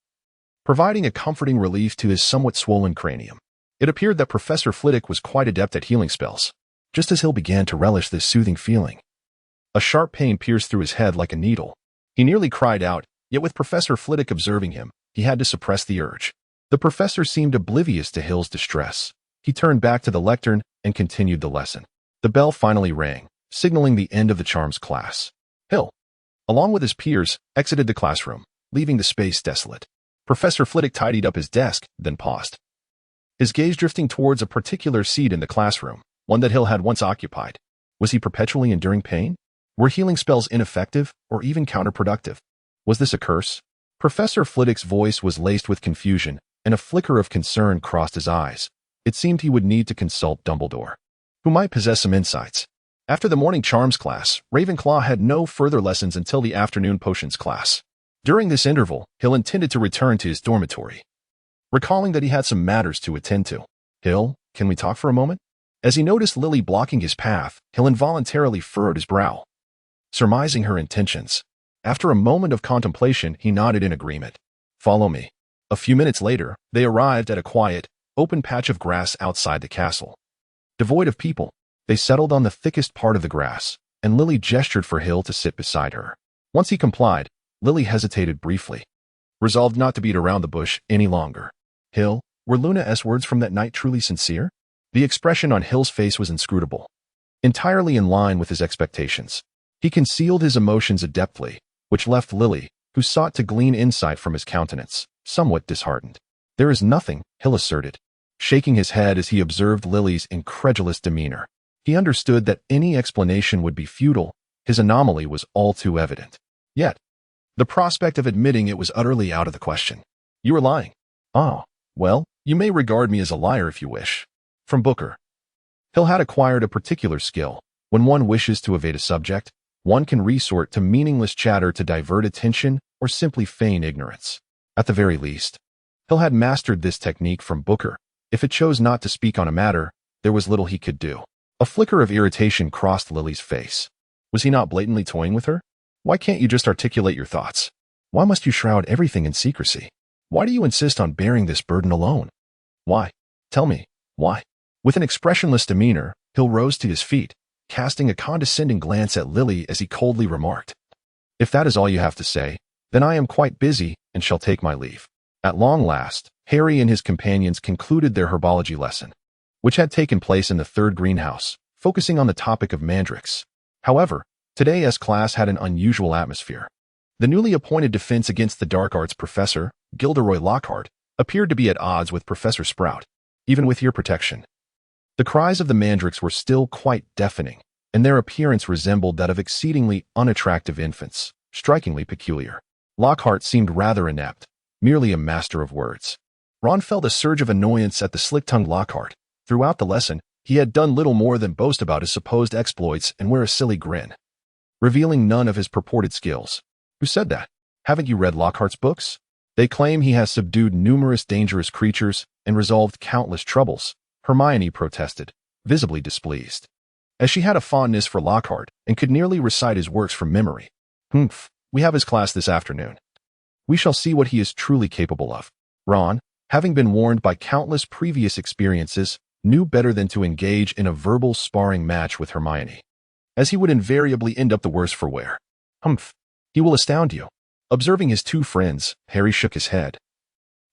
providing a comforting relief to his somewhat swollen cranium. It appeared that Professor Flitwick was quite adept at healing spells. Just as Hill began to relish this soothing feeling, a sharp pain pierced through his head like a needle. He nearly cried out, yet with Professor Flitwick observing him, he had to suppress the urge. The professor seemed oblivious to Hill's distress. He turned back to the lectern and continued the lesson. The bell finally rang, signaling the end of the charms class. Hill, along with his peers, exited the classroom, leaving the space desolate. Professor Flitwick tidied up his desk, then paused, his gaze drifting towards a particular seat in the classroom, one that Hill had once occupied. Was he perpetually enduring pain? Were healing spells ineffective or even counterproductive? Was this a curse? Professor Flitwick's voice was laced with confusion, and a flicker of concern crossed his eyes. It seemed he would need to consult Dumbledore, who might possess some insights. After the morning charms class, Ravenclaw had no further lessons until the afternoon potions class. During this interval, Hill intended to return to his dormitory, recalling that he had some matters to attend to. "Hill, can we talk for a moment?" As he noticed Lily blocking his path, Hill involuntarily furrowed his brow, surmising her intentions. After a moment of contemplation, he nodded in agreement. "Follow me." A few minutes later, they arrived at a quiet, open patch of grass outside the castle. Devoid of people, they settled on the thickest part of the grass, and Lily gestured for Hill to sit beside her. Once he complied, Lily hesitated briefly, resolved not to beat around the bush any longer. "Hill, were Luna's words from that night truly sincere?" The expression on Hill's face was inscrutable, entirely in line with his expectations. He concealed his emotions adeptly, which left Lily, who sought to glean insight from his countenance, somewhat disheartened. "There is nothing," Hill asserted, shaking his head as he observed Lily's incredulous demeanor. He understood that any explanation would be futile. His anomaly was all too evident. Yet, the prospect of admitting it was utterly out of the question. "You are lying." "Ah, well, you may regard me as a liar if you wish." From Booker. Hill had acquired a particular skill. When one wishes to evade a subject, one can resort to meaningless chatter to divert attention or simply feign ignorance. At the very least, Hill had mastered this technique from Booker. If it chose not to speak on a matter, there was little he could do. A flicker of irritation crossed Lily's face. Was he not blatantly toying with her? Why can't you just articulate your thoughts? Why must you shroud everything in secrecy? Why do you insist on bearing this burden alone? Why? Tell me, why? With an expressionless demeanor, Hill rose to his feet, casting a condescending glance at Lily as he coldly remarked, "If that is all you have to say, then I am quite busy and shall take my leave." At long last, Harry and his companions concluded their herbology lesson, which had taken place in the third greenhouse, focusing on the topic of mandrakes. However, today's class had an unusual atmosphere. The newly appointed Defense Against the Dark Arts professor, Gilderoy Lockhart, appeared to be at odds with Professor Sprout, even with ear protection. The cries of the mandrakes were still quite deafening, and their appearance resembled that of exceedingly unattractive infants, strikingly peculiar. Lockhart seemed rather inept, merely a master of words. Ron felt a surge of annoyance at the slick-tongued Lockhart. Throughout the lesson, he had done little more than boast about his supposed exploits and wear a silly grin, revealing none of his purported skills. "Who said that? Haven't you read Lockhart's books? They claim he has subdued numerous dangerous creatures and resolved countless troubles," Hermione protested, visibly displeased, as she had a fondness for Lockhart and could nearly recite his works from memory. "Humph, we have his class this afternoon. We shall see what he is truly capable of." Ron, having been warned by countless previous experiences, knew better than to engage in a verbal sparring match with Hermione, as he would invariably end up the worse for wear. "Humph, he will astound you." Observing his two friends, Harry shook his head,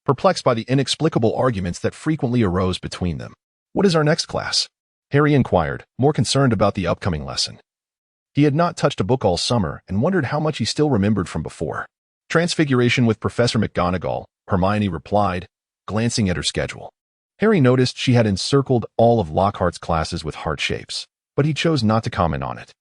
perplexed by the inexplicable arguments that frequently arose between them. "What is our next class?" Harry inquired, more concerned about the upcoming lesson. He had not touched a book all summer and wondered how much he still remembered from before. "Transfiguration with Professor McGonagall," Hermione replied, glancing at her schedule. Harry noticed she had encircled all of Lockhart's classes with heart shapes, but he chose not to comment on it.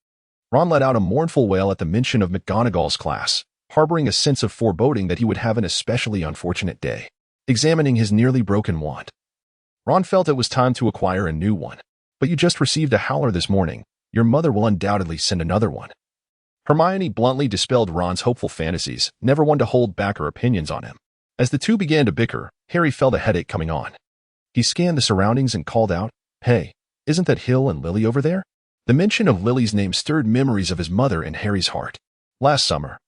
Ron let out a mournful wail at the mention of McGonagall's class, harboring a sense of foreboding that he would have an especially unfortunate day. Examining his nearly broken wand, Ron felt it was time to acquire a new one. "But you just received a howler this morning. Your mother will undoubtedly send another one." Hermione bluntly dispelled Ron's hopeful fantasies, never one to hold back her opinions on him. As the two began to bicker, Harry felt a headache coming on. He scanned the surroundings and called out, "Hey, isn't that Hill and Lily over there?" The mention of Lily's name stirred memories of his mother in Harry's heart. Last summer,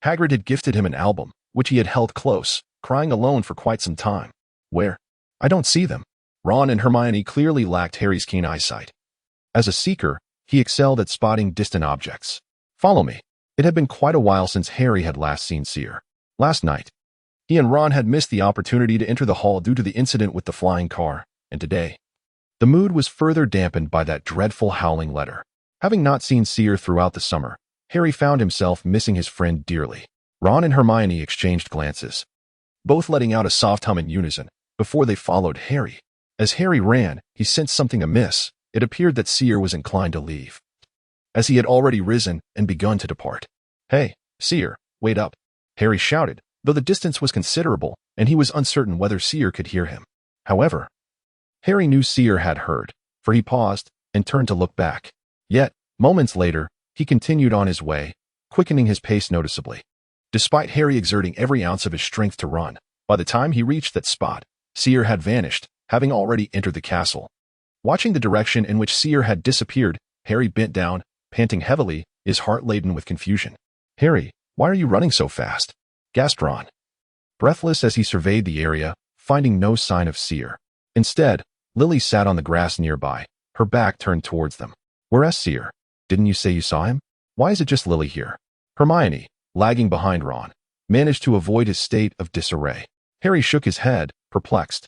Hagrid had gifted him an album, which he had held close, crying alone for quite some time. "Where? I don't see them." Ron and Hermione clearly lacked Harry's keen eyesight. As a seeker, he excelled at spotting distant objects. "Follow me." It had been quite a while since Harry had last seen Seer. Last night, he and Ron had missed the opportunity to enter the hall due to the incident with the flying car, and today, the mood was further dampened by that dreadful howling letter. Having not seen Seer throughout the summer, Harry found himself missing his friend dearly. Ron and Hermione exchanged glances, both letting out a soft hum in unison, before they followed Harry. As Harry ran, he sensed something amiss. It appeared that Seer was inclined to leave, as he had already risen and begun to depart. "Hey, Seer, wait up," Harry shouted, though the distance was considerable, and he was uncertain whether Seer could hear him. However, Harry knew Seer had heard, for he paused and turned to look back. Yet, moments later, he continued on his way, quickening his pace noticeably. Despite Harry exerting every ounce of his strength to run, by the time he reached that spot, Seer had vanished, having already entered the castle. Watching the direction in which Seer had disappeared, Harry bent down, panting heavily, his heart laden with confusion. "Harry, why are you running so fast?" gasped Ron, breathless as he surveyed the area, finding no sign of Seer. Instead, Lily sat on the grass nearby, her back turned towards them. "Where's Seer? Didn't you say you saw him? Why is it just Lily here?" Hermione, lagging behind Ron, managed to avoid his state of disarray. Harry shook his head, perplexed.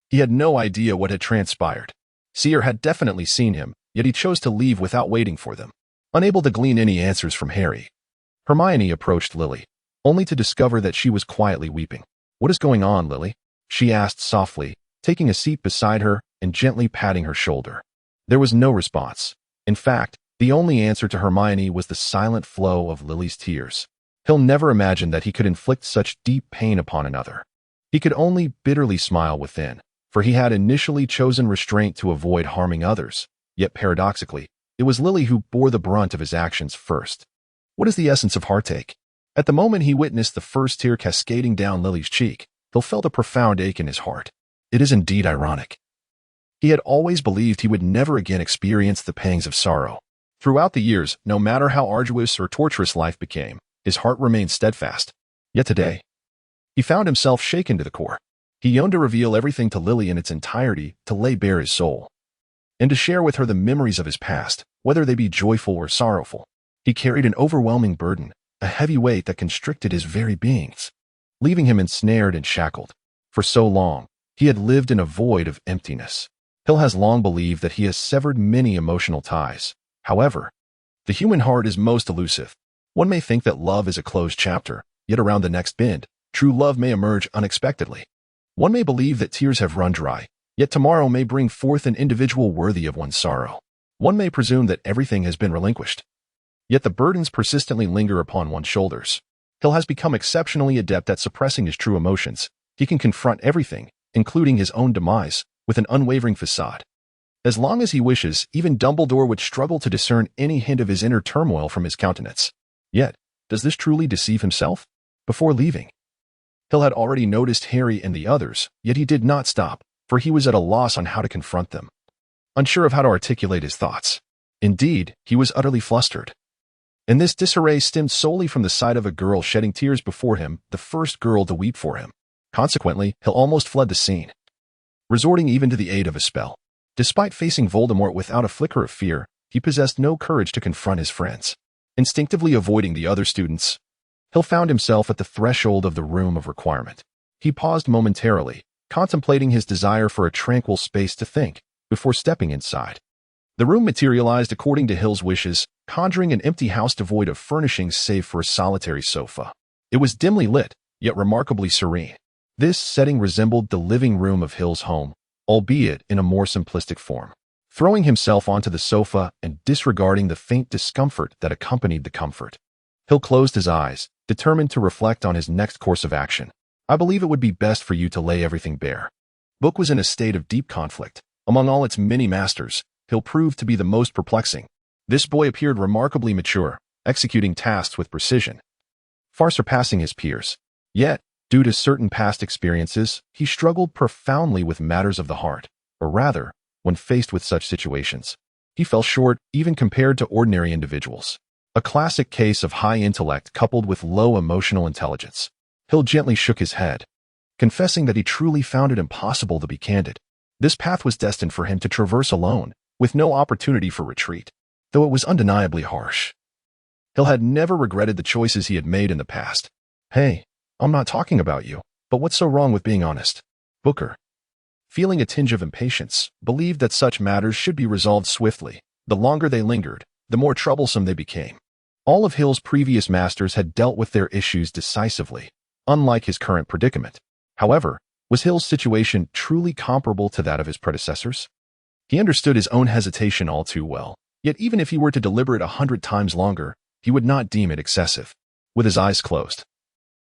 He had no idea what had transpired. Seer had definitely seen him, yet he chose to leave without waiting for them. Unable to glean any answers from Harry, Hermione approached Lily, only to discover that she was quietly weeping. "What is going on, Lily?" she asked softly, taking a seat beside her and gently patting her shoulder. There was no response. In fact, the only answer to Hermione was the silent flow of Lily's tears. He'll never imagine that he could inflict such deep pain upon another. He could only bitterly smile within, for he had initially chosen restraint to avoid harming others, yet paradoxically, it was Lily who bore the brunt of his actions first. What is the essence of heartache? At the moment he witnessed the first tear cascading down Lily's cheek, Hill felt a profound ache in his heart. It is indeed ironic. He had always believed he would never again experience the pangs of sorrow. Throughout the years, no matter how arduous or torturous life became, his heart remained steadfast. Yet today, he found himself shaken to the core. He yearned to reveal everything to Lily in its entirety, to lay bare his soul, and to share with her the memories of his past, whether they be joyful or sorrowful. He carried an overwhelming burden, a heavy weight that constricted his very beings, leaving him ensnared and shackled. For so long, he had lived in a void of emptiness. Hill has long believed that he has severed many emotional ties. However, the human heart is most elusive. One may think that love is a closed chapter, yet around the next bend, true love may emerge unexpectedly. One may believe that tears have run dry, yet tomorrow may bring forth an individual worthy of one's sorrow. One may presume that everything has been relinquished, yet the burdens persistently linger upon one's shoulders. Hill has become exceptionally adept at suppressing his true emotions. He can confront everything, including his own demise, with an unwavering facade. As long as he wishes, even Dumbledore would struggle to discern any hint of his inner turmoil from his countenance. Yet, does this truly deceive himself? Before leaving, Hill had already noticed Harry and the others, yet he did not stop, for he was at a loss on how to confront them, unsure of how to articulate his thoughts. Indeed, he was utterly flustered. And this disarray stemmed solely from the sight of a girl shedding tears before him, the first girl to weep for him. Consequently, Hill almost fled the scene, resorting even to the aid of a spell. Despite facing Voldemort without a flicker of fear, he possessed no courage to confront his friends. Instinctively avoiding the other students, Hill found himself at the threshold of the room of requirement. He paused momentarily, contemplating his desire for a tranquil space to think, before stepping inside. The room materialized according to Hill's wishes, conjuring an empty house devoid of furnishings save for a solitary sofa. It was dimly lit, yet remarkably serene. This setting resembled the living room of Hill's home, albeit in a more simplistic form. Throwing himself onto the sofa and disregarding the faint discomfort that accompanied the comfort, Hill closed his eyes, determined to reflect on his next course of action. "I believe it would be best for you to lay everything bare." Book was in a state of deep conflict. Among all its many masters, Hill proved to be the most perplexing. This boy appeared remarkably mature, executing tasks with precision, far surpassing his peers. Yet, due to certain past experiences, he struggled profoundly with matters of the heart, or rather, when faced with such situations, he fell short even compared to ordinary individuals. A classic case of high intellect coupled with low emotional intelligence. Hill gently shook his head, confessing that he truly found it impossible to be candid. This path was destined for him to traverse alone, with no opportunity for retreat, though it was undeniably harsh. Hill had never regretted the choices he had made in the past. "Hey, I'm not talking about you, but what's so wrong with being honest?" Booker, feeling a tinge of impatience, believed that such matters should be resolved swiftly. The longer they lingered, the more troublesome they became. All of Hill's previous masters had dealt with their issues decisively, unlike his current predicament. However, was Hill's situation truly comparable to that of his predecessors? He understood his own hesitation all too well, yet even if he were to deliberate 100 times longer, he would not deem it excessive. With his eyes closed,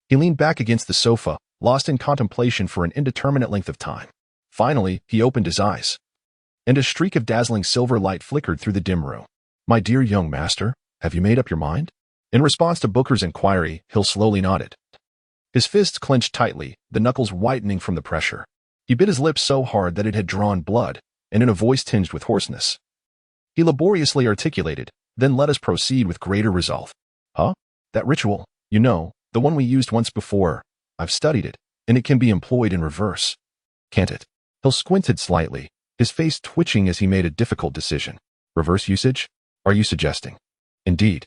he leaned back against the sofa, lost in contemplation for an indeterminate length of time. Finally, he opened his eyes, and a streak of dazzling silver light flickered through the dim room. "My dear young master, have you made up your mind?" In response to Booker's inquiry, Hill slowly nodded. His fists clenched tightly, the knuckles whitening from the pressure. He bit his lips so hard that it had drawn blood, and in a voice tinged with hoarseness, he laboriously articulated, "Then let us proceed with greater resolve." "Huh? That ritual, you know, the one we used once before. I've studied it, and it can be employed in reverse. Can't it?" Hill squinted slightly, his face twitching as he made a difficult decision. "Reverse usage? Are you suggesting?" "Indeed.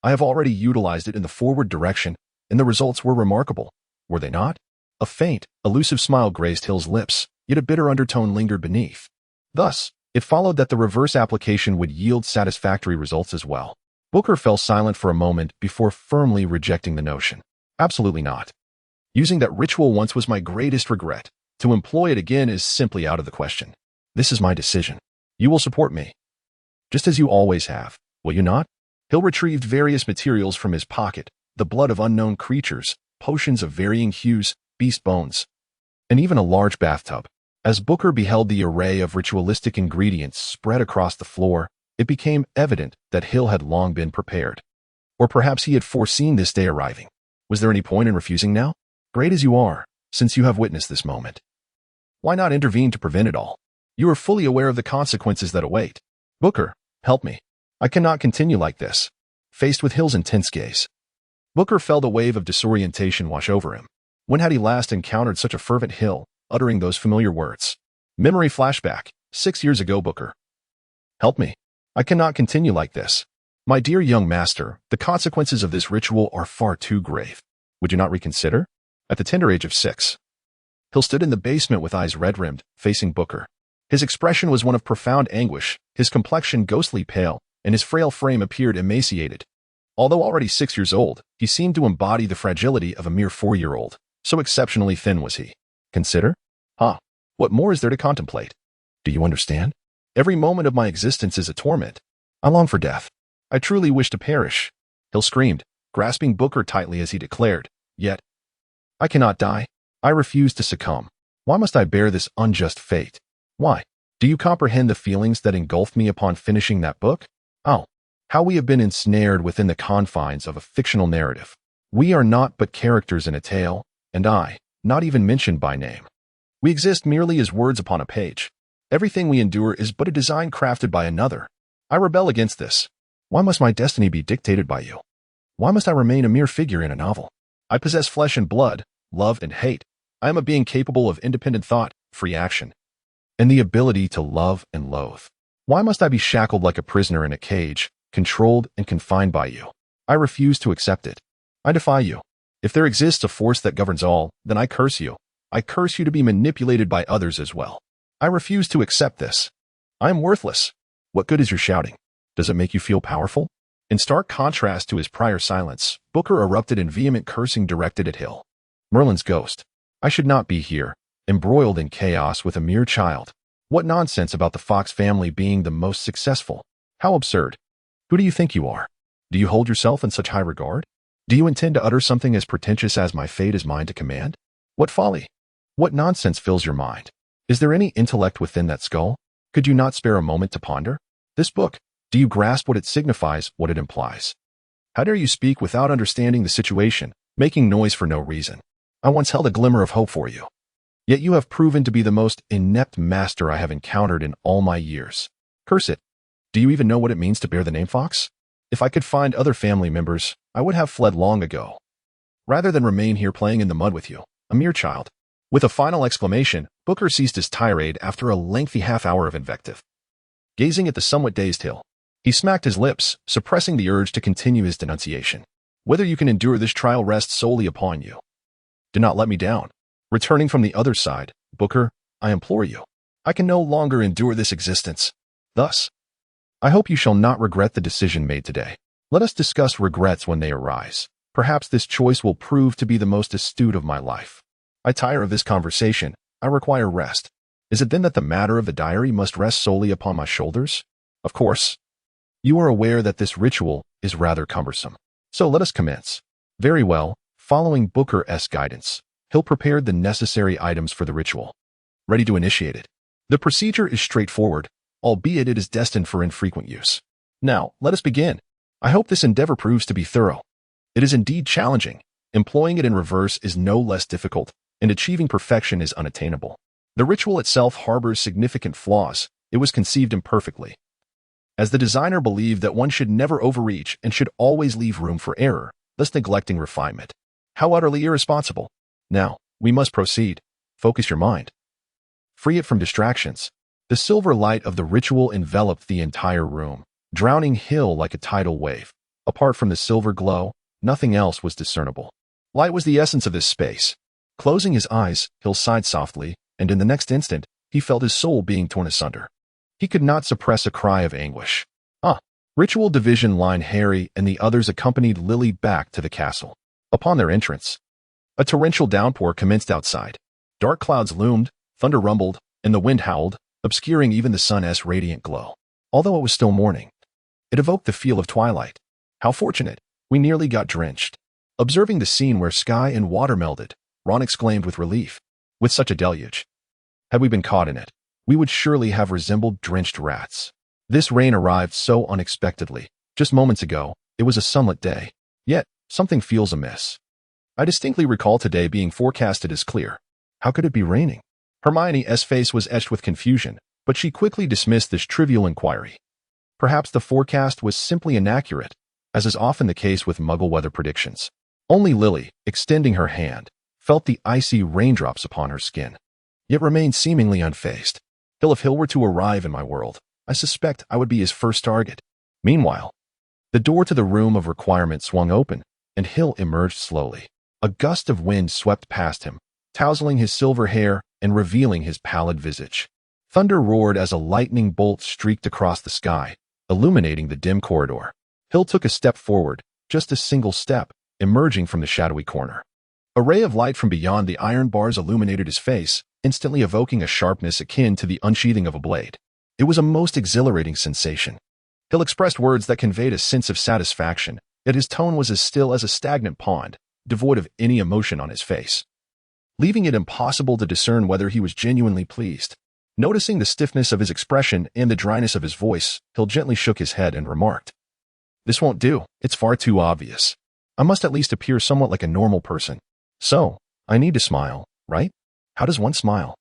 I have already utilized it in the forward direction, and the results were remarkable, were they not?" A faint, elusive smile graced Hill's lips, yet a bitter undertone lingered beneath. Thus, it followed that the reverse application would yield satisfactory results as well. Booker fell silent for a moment before firmly rejecting the notion. Absolutely not. Using that ritual once was my greatest regret. To employ it again is simply out of the question. This is my decision. You will support me. Just as you always have, will you not? Hill retrieved various materials from his pocket, the blood of unknown creatures, potions of varying hues, beast bones, and even a large bathtub. As Booker beheld the array of ritualistic ingredients spread across the floor, it became evident that Hill had long been prepared. Or perhaps he had foreseen this day arriving. Was there any point in refusing now? Great as you are, since you have witnessed this moment, why not intervene to prevent it all? You are fully aware of the consequences that await. Booker, help me. I cannot continue like this. Faced with Hill's intense gaze, Booker felt a wave of disorientation wash over him. When had he last encountered such a fervent Hill, uttering those familiar words? Memory flashback. 6 years ago, Booker. Help me. I cannot continue like this. My dear young master, the consequences of this ritual are far too grave. Would you not reconsider? At the tender age of 6, Hill stood in the basement with eyes red-rimmed, facing Booker. His expression was one of profound anguish, his complexion ghostly pale, and his frail frame appeared emaciated. Although already 6 years old, he seemed to embody the fragility of a mere 4-year-old. So exceptionally thin was he. Consider? What more is there to contemplate? Do you understand? Every moment of my existence is a torment. I long for death. I truly wish to perish. Hill screamed, grasping Booker tightly as he declared, Yet, I cannot die. I refuse to succumb. Why must I bear this unjust fate? Why? Do you comprehend the feelings that engulfed me upon finishing that book? Oh, how we have been ensnared within the confines of a fictional narrative. We are not but characters in a tale, and I, not even mentioned by name. We exist merely as words upon a page. Everything we endure is but a design crafted by another. I rebel against this. Why must my destiny be dictated by you? Why must I remain a mere figure in a novel? I possess flesh and blood, love and hate. I am a being capable of independent thought, free action, and the ability to love and loathe. Why must I be shackled like a prisoner in a cage, controlled and confined by you? I refuse to accept it. I defy you. If there exists a force that governs all, then I curse you. I curse you to be manipulated by others as well. I refuse to accept this. I am worthless. What good is your shouting? Does it make you feel powerful? In stark contrast to his prior silence, Booker erupted in vehement cursing directed at Hill. Merlin's ghost. I should not be here, embroiled in chaos with a mere child. What nonsense about the Fox family being the most successful. How absurd. Who do you think you are? Do you hold yourself in such high regard? Do you intend to utter something as pretentious as my fate is mine to command? What folly! What nonsense fills your mind? Is there any intellect within that skull? Could you not spare a moment to ponder? This book, do you grasp what it signifies, what it implies? How dare you speak without understanding the situation, making noise for no reason? I once held a glimmer of hope for you. Yet you have proven to be the most inept master I have encountered in all my years. Curse it. Do you even know what it means to bear the name Fox? If I could find other family members, I would have fled long ago, rather than remain here playing in the mud with you, a mere child. With a final exclamation, Booker ceased his tirade after a lengthy half-hour of invective. Gazing at the somewhat dazed Hill, he smacked his lips, suppressing the urge to continue his denunciation. Whether you can endure this trial rests solely upon you. Do not let me down. Returning from the other side, Booker, I implore you. I can no longer endure this existence. Thus, I hope you shall not regret the decision made today. Let us discuss regrets when they arise. Perhaps this choice will prove to be the most astute of my life. I tire of this conversation. I require rest. Is it then that the matter of the diary must rest solely upon my shoulders? Of course. You are aware that this ritual is rather cumbersome. So let us commence. Very well. Following Booker's guidance, Hill prepared the necessary items for the ritual. Ready to initiate it. The procedure is straightforward, albeit it is destined for infrequent use. Now, let us begin. I hope this endeavor proves to be thorough. It is indeed challenging. Employing it in reverse is no less difficult, and achieving perfection is unattainable. The ritual itself harbors significant flaws. It was conceived imperfectly, as the designer believed that one should never overreach and should always leave room for error, thus neglecting refinement. How utterly irresponsible. Now, we must proceed. Focus your mind. Free it from distractions. The silver light of the ritual enveloped the entire room, drowning Hill like a tidal wave. Apart from the silver glow, nothing else was discernible. Light was the essence of this space. Closing his eyes, Hill sighed softly, and in the next instant, he felt his soul being torn asunder. He could not suppress a cry of anguish. Ritual Division Line Harry and the others accompanied Lily back to the castle. Upon their entrance, a torrential downpour commenced outside. Dark clouds loomed, thunder rumbled, and the wind howled, obscuring even the sun's radiant glow. Although it was still morning, it evoked the feel of twilight. How fortunate! We nearly got drenched. Observing the scene where sky and water melded, Ron exclaimed with relief. With such a deluge, had we been caught in it, we would surely have resembled drenched rats. This rain arrived so unexpectedly. Just moments ago, it was a sunlit day. Yet, something feels amiss. I distinctly recall today being forecasted as clear. How could it be raining? Hermione's face was etched with confusion, but she quickly dismissed this trivial inquiry. Perhaps the forecast was simply inaccurate, as is often the case with Muggle weather predictions. Only Lily, extending her hand, felt the icy raindrops upon her skin, yet remained seemingly unfazed. If Hill were to arrive in my world, I suspect I would be his first target. Meanwhile, the door to the room of requirement swung open, and Hill emerged slowly. A gust of wind swept past him, tousling his silver hair and revealing his pallid visage. Thunder roared as a lightning bolt streaked across the sky, illuminating the dim corridor. Hill took a step forward, just a single step, emerging from the shadowy corner. A ray of light from beyond the iron bars illuminated his face, instantly evoking a sharpness akin to the unsheathing of a blade. It was a most exhilarating sensation. Hill expressed words that conveyed a sense of satisfaction, yet his tone was as still as a stagnant pond, devoid of any emotion on his face, leaving it impossible to discern whether he was genuinely pleased. Noticing the stiffness of his expression and the dryness of his voice, Hill gently shook his head and remarked, "This won't do. It's far too obvious. I must at least appear somewhat like a normal person. So, I need to smile, right? How does one smile?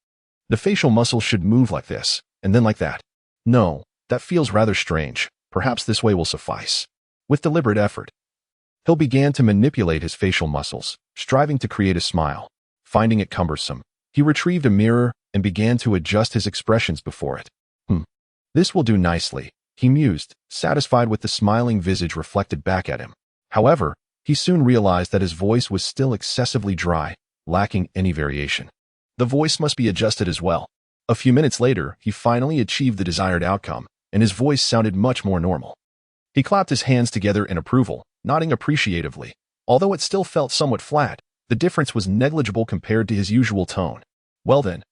The facial muscles should move like this, and then like that. No, that feels rather strange. Perhaps this way will suffice." With deliberate effort, Hill began to manipulate his facial muscles, striving to create a smile. Finding it cumbersome, he retrieved a mirror and began to adjust his expressions before it. This will do nicely, he mused, satisfied with the smiling visage reflected back at him. However, he soon realized that his voice was still excessively dry, lacking any variation. The voice must be adjusted as well. A few minutes later, he finally achieved the desired outcome, and his voice sounded much more normal. He clapped his hands together in approval, nodding appreciatively. Although it still felt somewhat flat, the difference was negligible compared to his usual tone. Well then,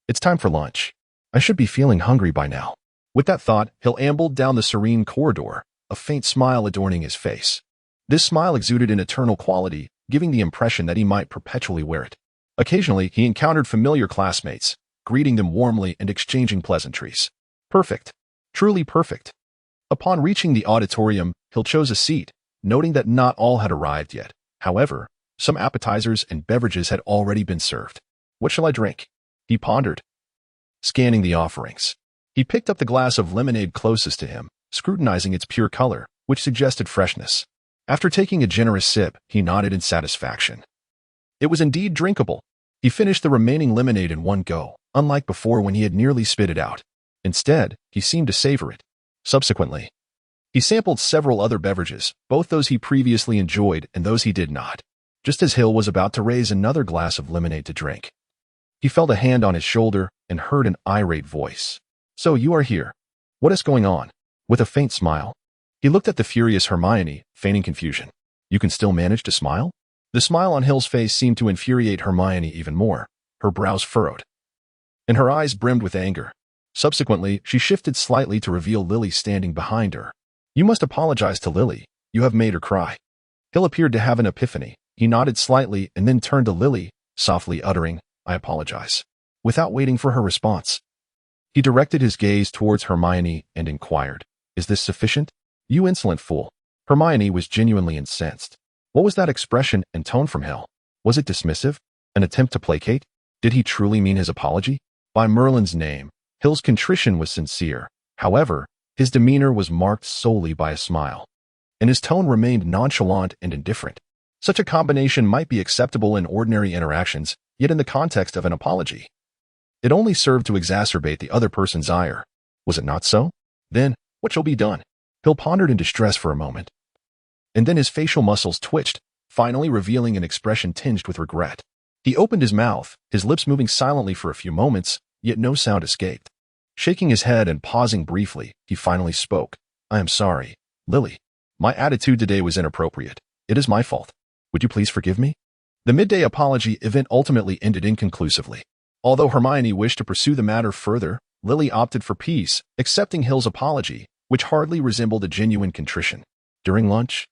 it's time for lunch. I should be feeling hungry by now. With that thought, Hill ambled down the serene corridor, a faint smile adorning his face. This smile exuded an eternal quality, giving the impression that he might perpetually wear it. Occasionally, he encountered familiar classmates, greeting them warmly and exchanging pleasantries. Perfect. Truly perfect. Upon reaching the auditorium, Hill chose a seat, noting that not all had arrived yet. However, some appetizers and beverages had already been served. What shall I drink? He pondered, scanning the offerings. He picked up the glass of lemonade closest to him, scrutinizing its pure color, which suggested freshness. After taking a generous sip, he nodded in satisfaction. It was indeed drinkable. He finished the remaining lemonade in one go, unlike before when he had nearly spit it out. Instead, he seemed to savor it. Subsequently, he sampled several other beverages, both those he previously enjoyed and those he did not. Just as Hill was about to raise another glass of lemonade to drink, he felt a hand on his shoulder and heard an irate voice. "So you are here. What is going on?" With a faint smile, he looked at the furious Hermione, feigning confusion. "You can still manage to smile?" The smile on Hill's face seemed to infuriate Hermione even more. Her brows furrowed, and her eyes brimmed with anger. Subsequently, she shifted slightly to reveal Lily standing behind her. "You must apologize to Lily. You have made her cry." Hill appeared to have an epiphany. He nodded slightly and then turned to Lily, softly uttering, "I apologize." Without waiting for her response, he directed his gaze towards Hermione and inquired, "Is this sufficient?" "You insolent fool." Hermione was genuinely incensed. What was that expression and tone from Hill? Was it dismissive? An attempt to placate? Did he truly mean his apology? By Merlin's name, Hill's contrition was sincere. However, his demeanor was marked solely by a smile, and his tone remained nonchalant and indifferent. Such a combination might be acceptable in ordinary interactions, yet in the context of an apology, it only served to exacerbate the other person's ire. Was it not so? Then, what shall be done? Hill pondered in distress for a moment, and then his facial muscles twitched, finally revealing an expression tinged with regret. He opened his mouth, his lips moving silently for a few moments, yet no sound escaped. Shaking his head and pausing briefly, he finally spoke. I am sorry, Lily. My attitude today was inappropriate. It is my fault. Would you please forgive me? The midday apology event ultimately ended inconclusively. Although Hermione wished to pursue the matter further, Lily opted for peace, accepting Hill's apology, which hardly resembled a genuine contrition. During lunch,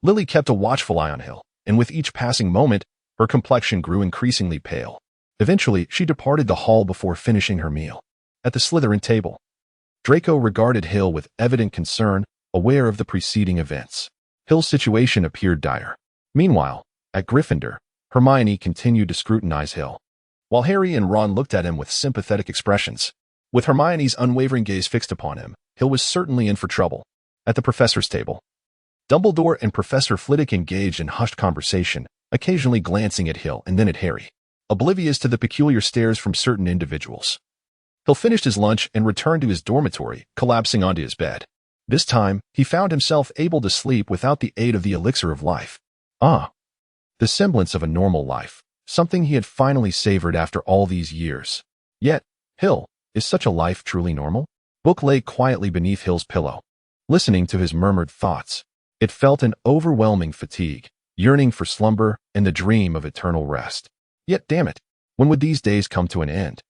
Lily kept a watchful eye on Hill, and with each passing moment, her complexion grew increasingly pale. Eventually, she departed the hall before finishing her meal. At the Slytherin table, Draco regarded Hill with evident concern, aware of the preceding events. Hill's situation appeared dire. Meanwhile, at Gryffindor, Hermione continued to scrutinize Hill, while Harry and Ron looked at him with sympathetic expressions. With Hermione's unwavering gaze fixed upon him, Hill was certainly in for trouble. At the professor's table, Dumbledore and Professor Flitwick engaged in hushed conversation, occasionally glancing at Hill and then at Harry, oblivious to the peculiar stares from certain individuals. Hill finished his lunch and returned to his dormitory, collapsing onto his bed. This time, he found himself able to sleep without the aid of the elixir of life. The semblance of a normal life, something he had finally savored after all these years. Yet, Hill, is such a life truly normal? Book lay quietly beneath Hill's pillow, listening to his murmured thoughts. It felt an overwhelming fatigue, yearning for slumber and the dream of eternal rest. Yet, damn it, when would these days come to an end?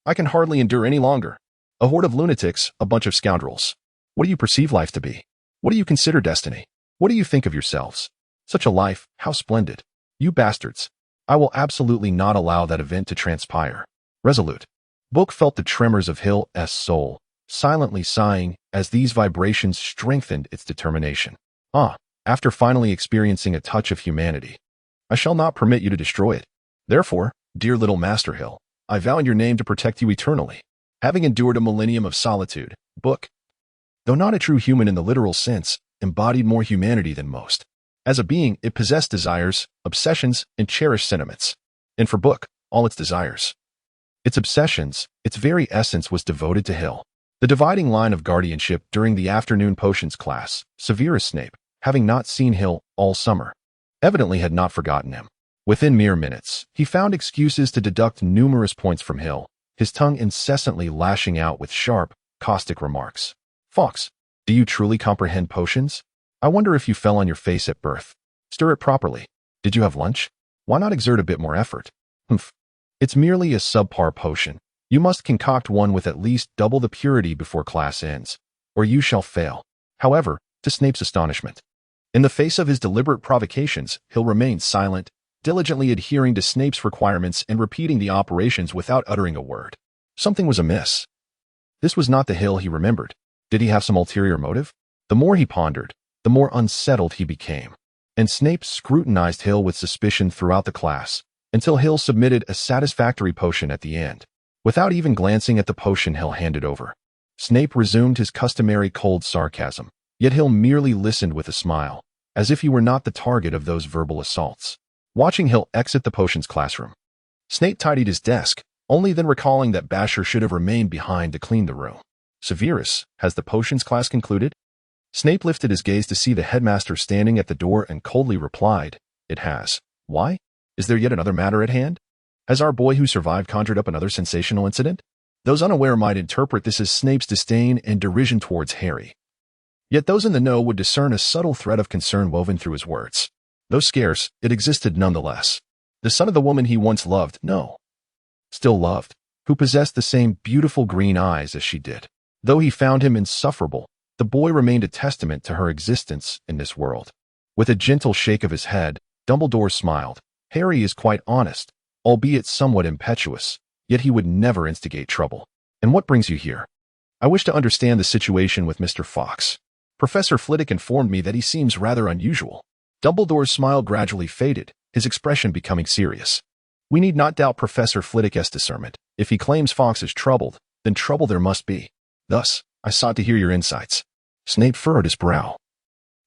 I can hardly endure any longer. A horde of lunatics, a bunch of scoundrels. What do you perceive life to be? What do you consider destiny? What do you think of yourselves? Such a life, how splendid. You bastards. I will absolutely not allow that event to transpire. Resolute. Book felt the tremors of Hill's soul, silently sighing as these vibrations strengthened its determination. After finally experiencing a touch of humanity, I shall not permit you to destroy it. Therefore, dear little Master Hill, I vow in your name to protect you eternally. Having endured a millennium of solitude, Book, though not a true human in the literal sense, embodied more humanity than most. As a being, it possessed desires, obsessions, and cherished sentiments. And for Book, all its desires, its obsessions, its very essence was devoted to Hill. The dividing line of guardianship during the afternoon potions class, Severus Snape, having not seen Hill all summer, evidently had not forgotten him. Within mere minutes, he found excuses to deduct numerous points from Hill, his tongue incessantly lashing out with sharp, caustic remarks. Fawkes, do you truly comprehend potions? I wonder if you fell on your face at birth. Stir it properly. Did you have lunch? Why not exert a bit more effort? Humph. It's merely a subpar potion. You must concoct one with at least double the purity before class ends, or you shall fail. However, to Snape's astonishment, in the face of his deliberate provocations, Hill remained silent, diligently adhering to Snape's requirements and repeating the operations without uttering a word. Something was amiss. This was not the Hill he remembered. Did he have some ulterior motive? The more he pondered, the more unsettled he became, and Snape scrutinized Hill with suspicion throughout the class, until Hill submitted a satisfactory potion at the end. Without even glancing at the potion Hill handed over, Snape resumed his customary cold sarcasm, yet Hill merely listened with a smile, as if he were not the target of those verbal assaults. Watching Hill exit the potions classroom, Snape tidied his desk, only then recalling that Basher should have remained behind to clean the room. Severus, has the potions class concluded? Snape lifted his gaze to see the headmaster standing at the door and coldly replied, It has. Why? Is there yet another matter at hand? Has our boy who survived conjured up another sensational incident? Those unaware might interpret this as Snape's disdain and derision towards Harry. Yet those in the know would discern a subtle thread of concern woven through his words. Though scarce, it existed nonetheless. The son of the woman he once loved, still loved, who possessed the same beautiful green eyes as she did. Though he found him insufferable, the boy remained a testament to her existence in this world. With a gentle shake of his head, Dumbledore smiled. Harry is quite honest, albeit somewhat impetuous, yet he would never instigate trouble. And what brings you here? I wish to understand the situation with Mr. Fawkes. Professor Flitwick informed me that he seems rather unusual. Dumbledore's smile gradually faded, his expression becoming serious. We need not doubt Professor Flitwick's discernment. If he claims Fawkes is troubled, then trouble there must be. Thus, I sought to hear your insights. Snape furrowed his brow.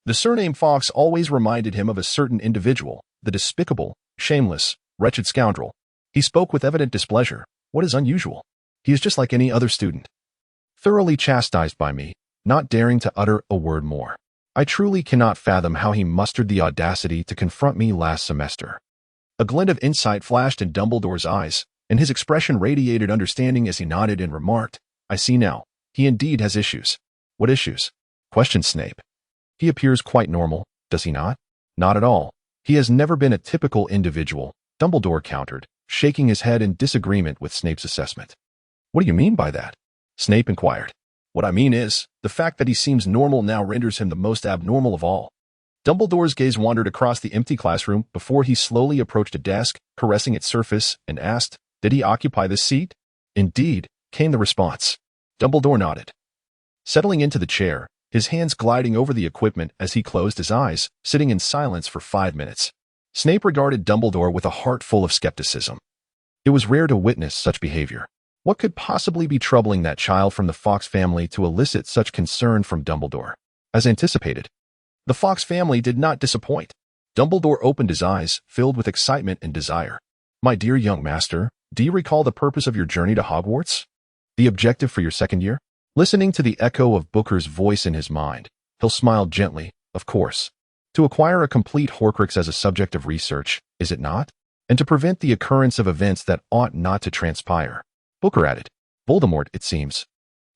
The surname Fawkes always reminded him of a certain individual, the despicable, shameless, wretched scoundrel. He spoke with evident displeasure. What is unusual? He is just like any other student. Thoroughly chastised by me, not daring to utter a word more. I truly cannot fathom how he mustered the audacity to confront me last semester. A glint of insight flashed in Dumbledore's eyes, and his expression radiated understanding as he nodded and remarked, I see now. He indeed has issues. What issues? questioned Snape. He appears quite normal, does he not? Not at all. He has never been a typical individual, Dumbledore countered, shaking his head in disagreement with Snape's assessment. What do you mean by that? Snape inquired. What I mean is, the fact that he seems normal now renders him the most abnormal of all. Dumbledore's gaze wandered across the empty classroom before he slowly approached a desk, caressing its surface, and asked, "Did he occupy this seat?" "Indeed," came the response. Dumbledore nodded. Settling into the chair, his hands gliding over the equipment as he closed his eyes, sitting in silence for 5 minutes. Snape regarded Dumbledore with a heart full of skepticism. It was rare to witness such behavior. What could possibly be troubling that child from the Fox family to elicit such concern from Dumbledore? As anticipated, the Fox family did not disappoint. Dumbledore opened his eyes, filled with excitement and desire. "My dear young master, do you recall the purpose of your journey to Hogwarts? The objective for your second year?" Listening to the echo of Booker's voice in his mind, Hill smiled gently. "Of course. To acquire a complete Horcrux as a subject of research, is it not? And to prevent the occurrence of events that ought not to transpire." Booker added, "Voldemort, it seems,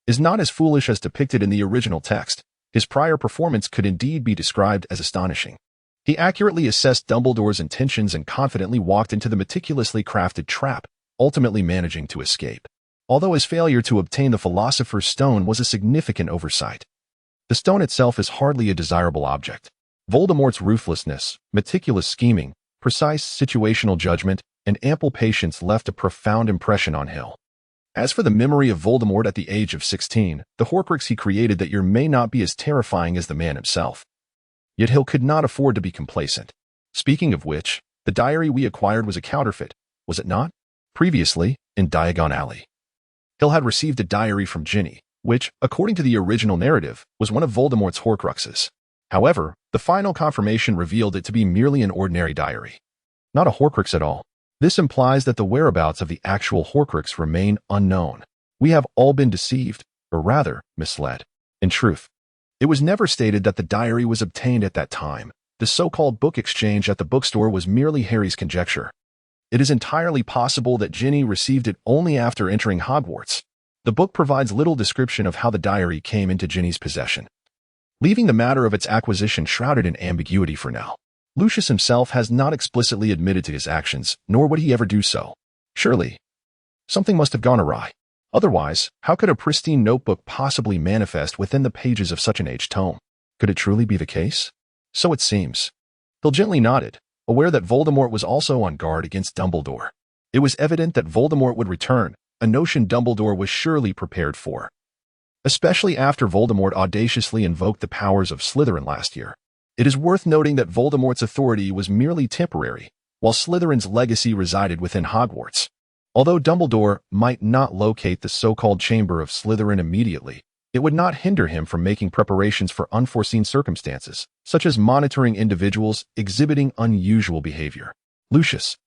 is not as foolish as depicted in the original text. His prior performance could indeed be described as astonishing." He accurately assessed Dumbledore's intentions and confidently walked into the meticulously crafted trap, ultimately managing to escape. Although his failure to obtain the Philosopher's Stone was a significant oversight, the stone itself is hardly a desirable object. Voldemort's ruthlessness, meticulous scheming, precise situational judgment, and ample patience left a profound impression on Hill. As for the memory of Voldemort at the age of 16, the Horcrux he created that year may not be as terrifying as the man himself. Yet Hill could not afford to be complacent. Speaking of which, the diary we acquired was a counterfeit, was it not? Previously, in Diagon Alley, Hill had received a diary from Ginny, which, according to the original narrative, was one of Voldemort's Horcruxes. However, the final confirmation revealed it to be merely an ordinary diary. Not a Horcrux at all. This implies that the whereabouts of the actual Horcrux remain unknown. We have all been deceived, or rather, misled. In truth, it was never stated that the diary was obtained at that time. The so-called book exchange at the bookstore was merely Harry's conjecture. It is entirely possible that Ginny received it only after entering Hogwarts. The book provides little description of how the diary came into Ginny's possession, leaving the matter of its acquisition shrouded in ambiguity for now. Lucius himself has not explicitly admitted to his actions, nor would he ever do so. Surely, something must have gone awry. Otherwise, how could a pristine notebook possibly manifest within the pages of such an aged tome? Could it truly be the case? So it seems. Hill gently nodded, aware that Voldemort was also on guard against Dumbledore. It was evident that Voldemort would return, a notion Dumbledore was surely prepared for, especially after Voldemort audaciously invoked the powers of Slytherin last year. It is worth noting that Voldemort's authority was merely temporary, while Slytherin's legacy resided within Hogwarts. Although Dumbledore might not locate the so-called Chamber of Slytherin immediately, it would not hinder him from making preparations for unforeseen circumstances, such as monitoring individuals exhibiting unusual behavior. Lucius,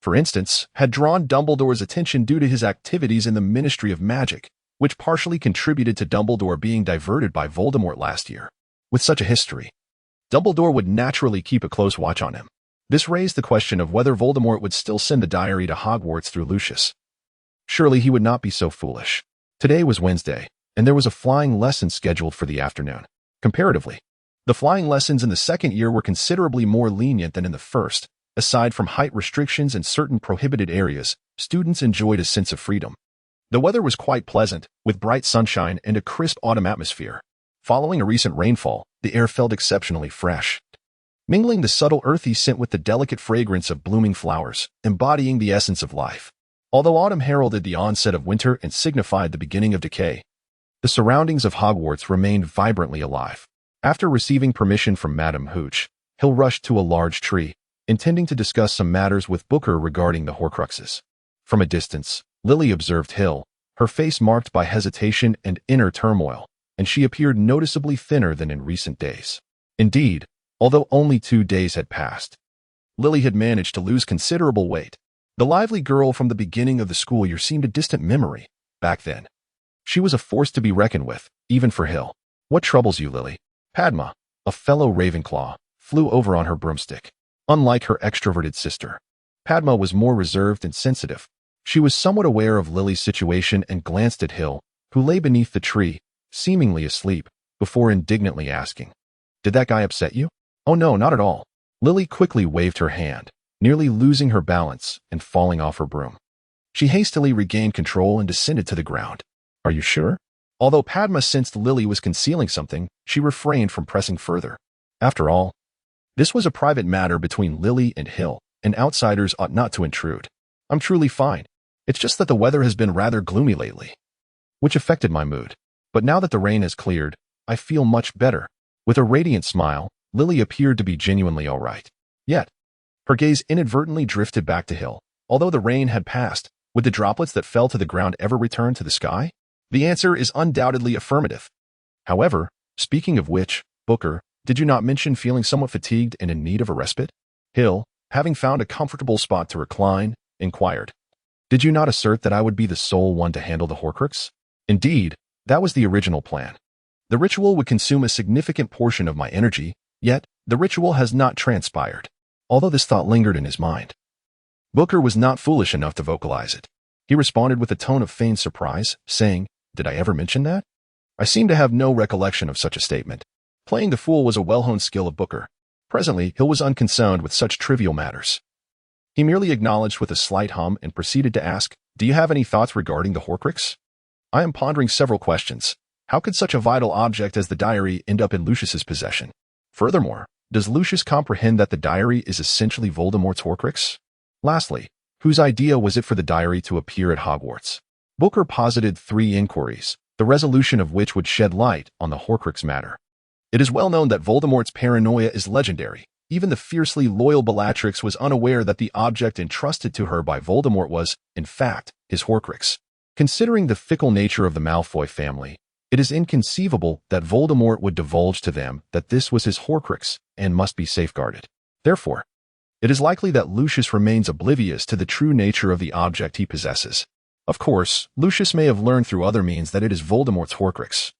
for instance, had drawn Dumbledore's attention due to his activities in the Ministry of Magic, which partially contributed to Dumbledore being diverted by Voldemort last year. With such a history, Dumbledore would naturally keep a close watch on him. This raised the question of whether Voldemort would still send the diary to Hogwarts through Lucius. Surely he would not be so foolish. Today was Wednesday, and there was a flying lesson scheduled for the afternoon. Comparatively, the flying lessons in the second year were considerably more lenient than in the first. Aside from height restrictions and certain prohibited areas, students enjoyed a sense of freedom. The weather was quite pleasant, with bright sunshine and a crisp autumn atmosphere. Following a recent rainfall, the air felt exceptionally fresh, mingling the subtle earthy scent with the delicate fragrance of blooming flowers, embodying the essence of life. Although autumn heralded the onset of winter and signified the beginning of decay, the surroundings of Hogwarts remained vibrantly alive. After receiving permission from Madame Hooch, Hill rushed to a large tree, intending to discuss some matters with Booker regarding the Horcruxes. From a distance, Lily observed Hill, her face marked by hesitation and inner turmoil, and she appeared noticeably thinner than in recent days. Indeed, although only 2 days had passed, Lily had managed to lose considerable weight. The lively girl from the beginning of the school year seemed a distant memory. Back then, she was a force to be reckoned with, even for Hill. "What troubles you, Lily?" Padma, a fellow Ravenclaw, flew over on her broomstick. Unlike her extroverted sister, Padma was more reserved and sensitive. She was somewhat aware of Lily's situation and glanced at Hill, who lay beneath the tree, seemingly asleep, before indignantly asking, "Did that guy upset you?" "Oh no, not at all." Lily quickly waved her hand, nearly losing her balance and falling off her broom. She hastily regained control and descended to the ground. "Are you sure?" Although Padma sensed Lily was concealing something, she refrained from pressing further. After all, this was a private matter between Lily and Hill, and outsiders ought not to intrude. "I'm truly fine. It's just that the weather has been rather gloomy lately, which affected my mood. But now that the rain has cleared, I feel much better." With a radiant smile, Lily appeared to be genuinely all right. Yet, her gaze inadvertently drifted back to Hill. Although the rain had passed, would the droplets that fell to the ground ever return to the sky? The answer is undoubtedly affirmative. However, speaking of which, Booker, did you not mention feeling somewhat fatigued and in need of a respite? Hill, having found a comfortable spot to recline, inquired. "Did you not assert that I would be the sole one to handle the Horcrux?" "Indeed, that was the original plan. The ritual would consume a significant portion of my energy, yet the ritual has not transpired." Although this thought lingered in his mind, Booker was not foolish enough to vocalize it. He responded with a tone of feigned surprise, saying, "Did I ever mention that? I seem to have no recollection of such a statement." Playing the fool was a well-honed skill of Booker. Presently, Hill was unconcerned with such trivial matters. He merely acknowledged with a slight hum and proceeded to ask, "Do you have any thoughts regarding the Horcrux?" "I am pondering several questions. How could such a vital object as the diary end up in Lucius's possession? Furthermore, does Lucius comprehend that the diary is essentially Voldemort's Horcrux? Lastly, whose idea was it for the diary to appear at Hogwarts?" Booker posited 3 inquiries, the resolution of which would shed light on the Horcrux matter. It is well known that Voldemort's paranoia is legendary. Even the fiercely loyal Bellatrix was unaware that the object entrusted to her by Voldemort was, in fact, his Horcrux. Considering the fickle nature of the Malfoy family, it is inconceivable that Voldemort would divulge to them that this was his Horcrux and must be safeguarded. Therefore, it is likely that Lucius remains oblivious to the true nature of the object he possesses. Of course, Lucius may have learned through other means that it is Voldemort's Horcrux.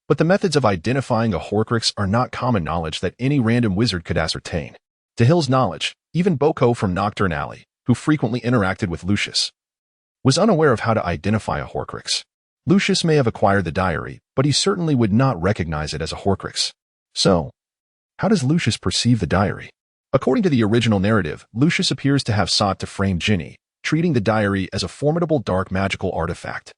But the methods of identifying a Horcrux are not common knowledge that any random wizard could ascertain. To Hill's knowledge, even Boko from Nocturne Alley, who frequently interacted with Lucius, was unaware of how to identify a Horcrux. Lucius may have acquired the diary, but he certainly would not recognize it as a Horcrux. So, how does Lucius perceive the diary? According to the original narrative, Lucius appears to have sought to frame Ginny, treating the diary as a formidable dark magical artifact.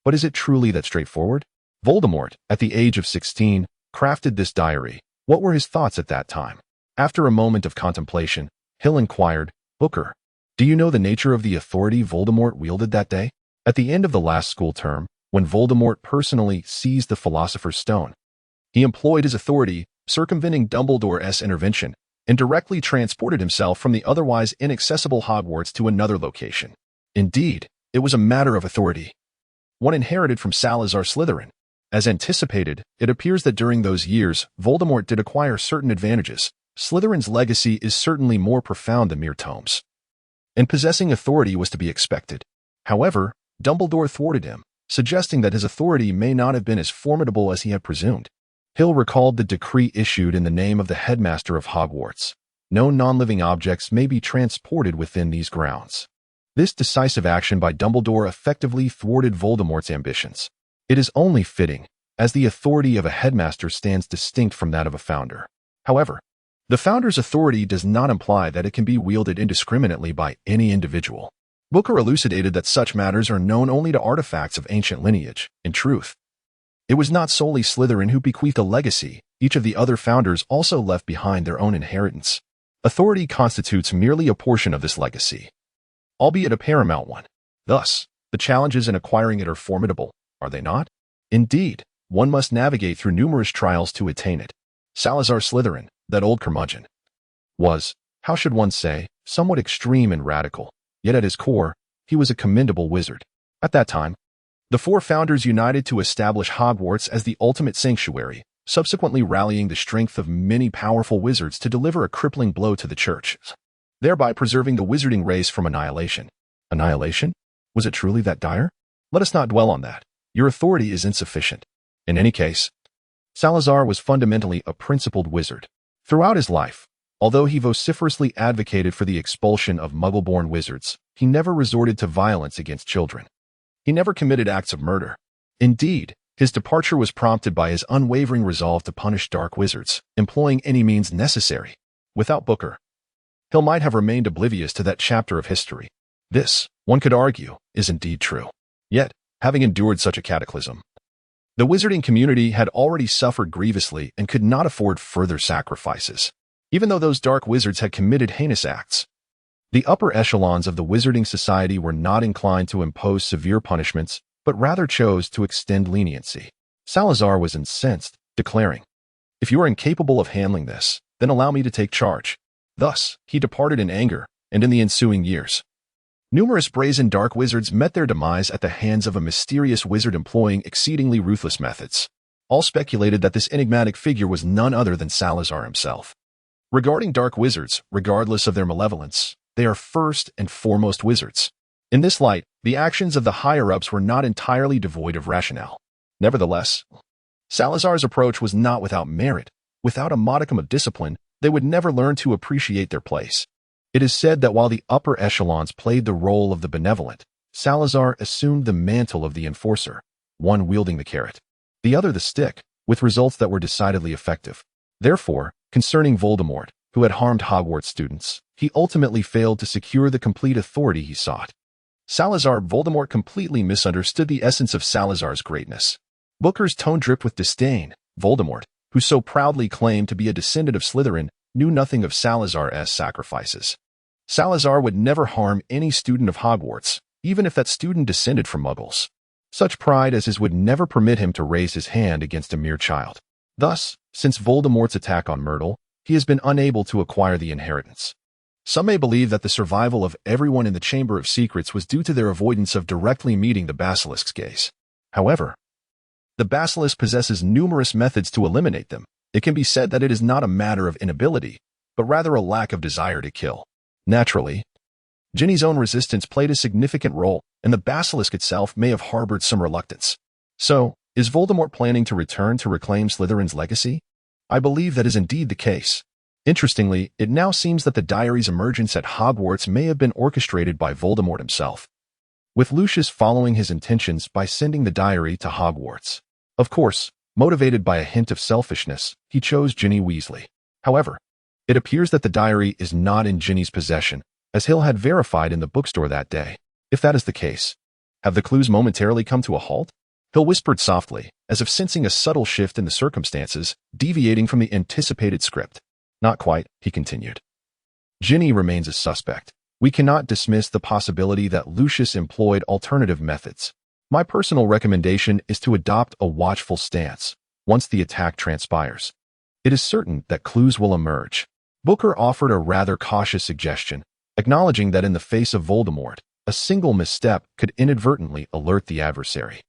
But is it truly that straightforward? Voldemort, at the age of 16, crafted this diary. What were his thoughts at that time? After a moment of contemplation, Hill inquired, "Booker, do you know the nature of the authority Voldemort wielded that day?" At the end of the last school term, when Voldemort personally seized the Philosopher's Stone, he employed his authority, circumventing Dumbledore's intervention, and directly transported himself from the otherwise inaccessible Hogwarts to another location. Indeed, it was a matter of authority, one inherited from Salazar Slytherin. As anticipated, it appears that during those years, Voldemort did acquire certain advantages. Slytherin's legacy is certainly more profound than mere tomes, and possessing authority was to be expected. However, Dumbledore thwarted him, suggesting that his authority may not have been as formidable as he had presumed. Hill recalled the decree issued in the name of the headmaster of Hogwarts. No non-living objects may be transported within these grounds. This decisive action by Dumbledore effectively thwarted Voldemort's ambitions. It is only fitting, as the authority of a headmaster stands distinct from that of a founder. However, the founder's authority does not imply that it can be wielded indiscriminately by any individual. Booker elucidated that such matters are known only to artifacts of ancient lineage. In truth, it was not solely Slytherin who bequeathed a legacy. Each of the other founders also left behind their own inheritance. Authority constitutes merely a portion of this legacy, albeit a paramount one. Thus, the challenges in acquiring it are formidable, are they not? Indeed, one must navigate through numerous trials to attain it. Salazar Slytherin, that old curmudgeon, was, how should one say, somewhat extreme and radical, yet at his core, he was a commendable wizard. At that time, the 4 founders united to establish Hogwarts as the ultimate sanctuary, subsequently rallying the strength of many powerful wizards to deliver a crippling blow to the church, thereby preserving the wizarding race from annihilation. Annihilation? Was it truly that dire? Let us not dwell on that. Your authority is insufficient. In any case, Salazar was fundamentally a principled wizard. Throughout his life, although he vociferously advocated for the expulsion of Muggle-born wizards, he never resorted to violence against children. He never committed acts of murder. Indeed, His departure was prompted by his unwavering resolve to punish dark wizards, employing any means necessary. Without Booker, Hill might have remained oblivious to that chapter of history. This, one could argue, is indeed true. Yet, having endured such a cataclysm, the wizarding community had already suffered grievously and could not afford further sacrifices, even though those dark wizards had committed heinous acts. The upper echelons of the wizarding society were not inclined to impose severe punishments, but rather chose to extend leniency. Salazar was incensed, declaring, "If you are incapable of handling this, then allow me to take charge." Thus, he departed in anger, and in the ensuing years, numerous brazen dark wizards met their demise at the hands of a mysterious wizard employing exceedingly ruthless methods. All speculated that this enigmatic figure was none other than Salazar himself. Regarding dark wizards, regardless of their malevolence, they are first and foremost wizards. In this light, the actions of the higher-ups were not entirely devoid of rationale. Nevertheless, Salazar's approach was not without merit. Without a modicum of discipline, they would never learn to appreciate their place. It is said that while the upper echelons played the role of the benevolent, Salazar assumed the mantle of the enforcer, one wielding the carrot, the other the stick, with results that were decidedly effective. Therefore, concerning Voldemort, who had harmed Hogwarts students, he ultimately failed to secure the complete authority he sought. Voldemort completely misunderstood the essence of Salazar's greatness. Booker's tone dripped with disdain. Voldemort, who so proudly claimed to be a descendant of Slytherin, knew nothing of Salazar's sacrifices. Salazar would never harm any student of Hogwarts, even if that student descended from Muggles. Such pride as his would never permit him to raise his hand against a mere child. Thus, since Voldemort's attack on Myrtle, he has been unable to acquire the inheritance. Some may believe that the survival of everyone in the Chamber of Secrets was due to their avoidance of directly meeting the basilisk's gaze. However, the basilisk possesses numerous methods to eliminate them. It can be said that it is not a matter of inability, but rather a lack of desire to kill. Naturally, Ginny's own resistance played a significant role, and the basilisk itself may have harbored some reluctance. So, is Voldemort planning to return to reclaim Slytherin's legacy? I believe that is indeed the case. Interestingly, it now seems that the diary's emergence at Hogwarts may have been orchestrated by Voldemort himself, with Lucius following his intentions by sending the diary to Hogwarts. Of course, motivated by a hint of selfishness, he chose Ginny Weasley. However, it appears that the diary is not in Ginny's possession, as Hill had verified in the bookstore that day. If that is the case, have the clues momentarily come to a halt? Hill whispered softly, as if sensing a subtle shift in the circumstances, deviating from the anticipated script. Not quite, he continued. Ginny remains a suspect. We cannot dismiss the possibility that Lucius employed alternative methods. My personal recommendation is to adopt a watchful stance once the attack transpires. It is certain that clues will emerge. Booker offered a rather cautious suggestion, acknowledging that in the face of Voldemort, a single misstep could inadvertently alert the adversary,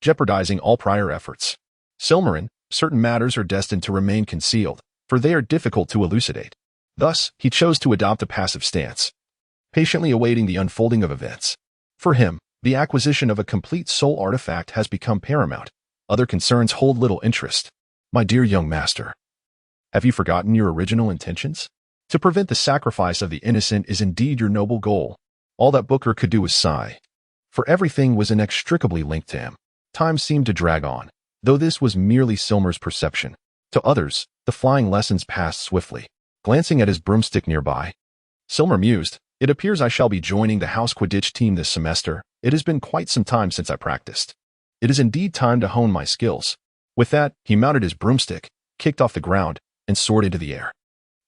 jeopardizing all prior efforts. Silmarin, certain matters are destined to remain concealed, for they are difficult to elucidate. Thus, he chose to adopt a passive stance, patiently awaiting the unfolding of events. For him, the acquisition of a complete soul artifact has become paramount. Other concerns hold little interest. My dear young master, have you forgotten your original intentions? To prevent the sacrifice of the innocent is indeed your noble goal. All that Booker could do was sigh, for everything was inextricably linked to him. Time seemed to drag on, though this was merely Silmar's perception. To others, the flying lessons passed swiftly. Glancing at his broomstick nearby, Silmar mused, "It appears I shall be joining the house Quidditch team this semester. It has been quite some time since I practiced. It is indeed time to hone my skills." With that, he mounted his broomstick, kicked off the ground, and soared into the air.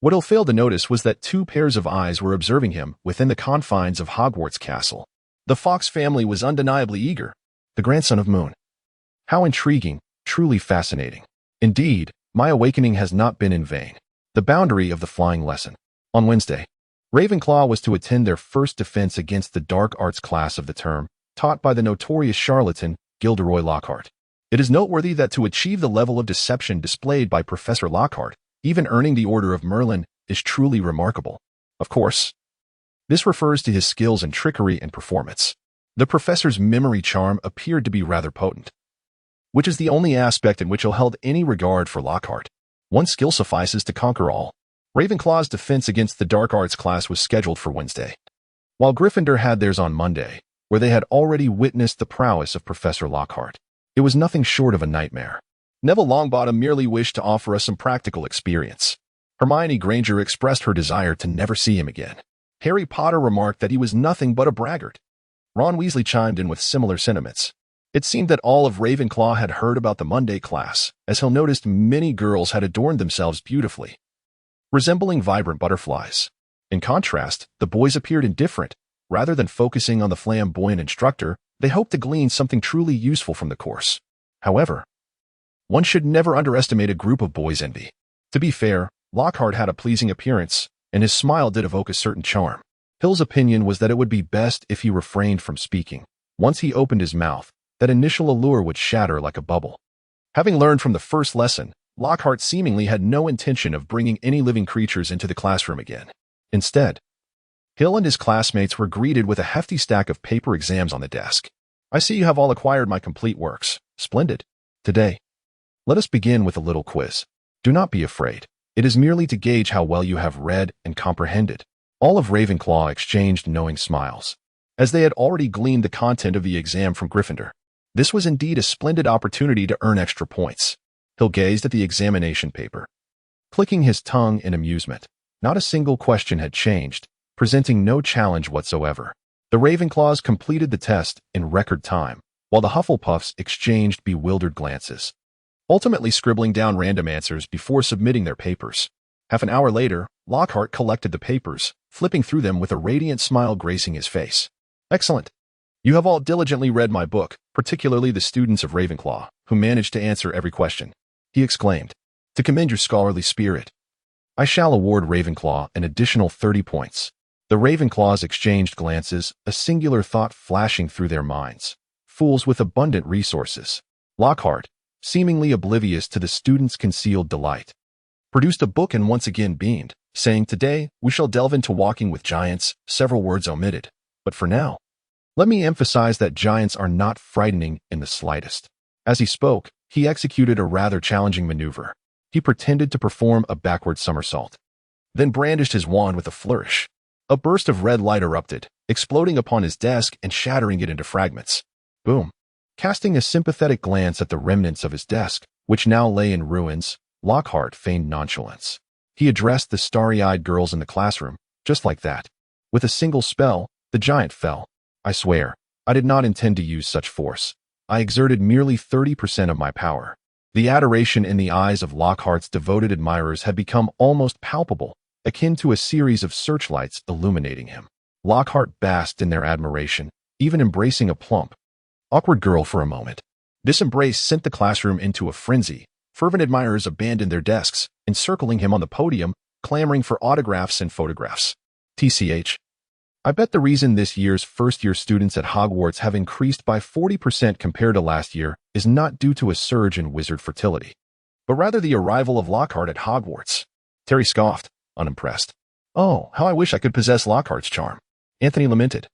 What Hill failed to notice was that two pairs of eyes were observing him within the confines of Hogwarts Castle. The Fawkes family was undeniably eager. The grandson of Moon. How intriguing, truly fascinating. Indeed, my awakening has not been in vain. The boundary of the flying lesson. On Wednesday, Ravenclaw was to attend their first defense against the dark arts class of the term, taught by the notorious charlatan Gilderoy Lockhart. It is noteworthy that to achieve the level of deception displayed by Professor Lockhart, even earning the Order of Merlin, is truly remarkable. Of course, this refers to his skills in trickery and performance. The professor's memory charm appeared to be rather potent, which is the only aspect in which Hill held any regard for Lockhart. One skill suffices to conquer all. Ravenclaw's defense against the dark arts class was scheduled for Wednesday, while Gryffindor had theirs on Monday, where they had already witnessed the prowess of Professor Lockhart. It was nothing short of a nightmare. Neville Longbottom merely wished to offer us some practical experience. Hermione Granger expressed her desire to never see him again. Harry Potter remarked that he was nothing but a braggart. Ron Weasley chimed in with similar sentiments. It seemed that all of Ravenclaw had heard about the Monday class, as Hill noticed many girls had adorned themselves beautifully, resembling vibrant butterflies. In contrast, the boys appeared indifferent. Rather than focusing on the flamboyant instructor, they hoped to glean something truly useful from the course. However, one should never underestimate a group of boys' envy. To be fair, Lockhart had a pleasing appearance, and his smile did evoke a certain charm. Hill's opinion was that it would be best if he refrained from speaking. Once he opened his mouth, that initial allure would shatter like a bubble. Having learned from the first lesson, Lockhart seemingly had no intention of bringing any living creatures into the classroom again. Instead, Hill and his classmates were greeted with a hefty stack of paper exams on the desk. "I see you have all acquired my complete works. Splendid. Today, let us begin with a little quiz. Do not be afraid. It is merely to gauge how well you have read and comprehended." All of Ravenclaw exchanged knowing smiles, as they had already gleaned the content of the exam from Gryffindor. This was indeed a splendid opportunity to earn extra points. Hill gazed at the examination paper, clicking his tongue in amusement. Not a single question had changed, presenting no challenge whatsoever. The Ravenclaws completed the test in record time, while the Hufflepuffs exchanged bewildered glances, ultimately scribbling down random answers before submitting their papers. Half an hour later, Lockhart collected the papers, flipping through them with a radiant smile gracing his face. "Excellent. You have all diligently read my book, particularly the students of Ravenclaw, who managed to answer every question," he exclaimed. "To commend your scholarly spirit, I shall award Ravenclaw an additional 30 points. The Ravenclaws exchanged glances, a singular thought flashing through their minds. Fools with abundant resources. Lockhart, seemingly oblivious to the students' concealed delight, produced a book and once again beamed, saying, "Today, we shall delve into walking with giants," several words omitted. "But for now, let me emphasize that giants are not frightening in the slightest." As he spoke, he executed a rather challenging maneuver. He pretended to perform a backward somersault, then brandished his wand with a flourish. A burst of red light erupted, exploding upon his desk and shattering it into fragments. Boom. Casting a sympathetic glance at the remnants of his desk, which now lay in ruins, Lockhart feigned nonchalance. He addressed the starry-eyed girls in the classroom, just like that. With a single spell, the giant fell. "I swear, I did not intend to use such force. I exerted merely 30% of my power." The adoration in the eyes of Lockhart's devoted admirers had become almost palpable, akin to a series of searchlights illuminating him. Lockhart basked in their admiration, even embracing a plump, awkward girl for a moment. This embrace sent the classroom into a frenzy. Fervent admirers abandoned their desks, encircling him on the podium, clamoring for autographs and photographs. TCH. I bet the reason this year's first-year students at Hogwarts have increased by 40% compared to last year is not due to a surge in wizard fertility, but rather the arrival of Lockhart at Hogwarts. Terry scoffed, unimpressed. "Oh, how I wish I could possess Lockhart's charm," Anthony lamented,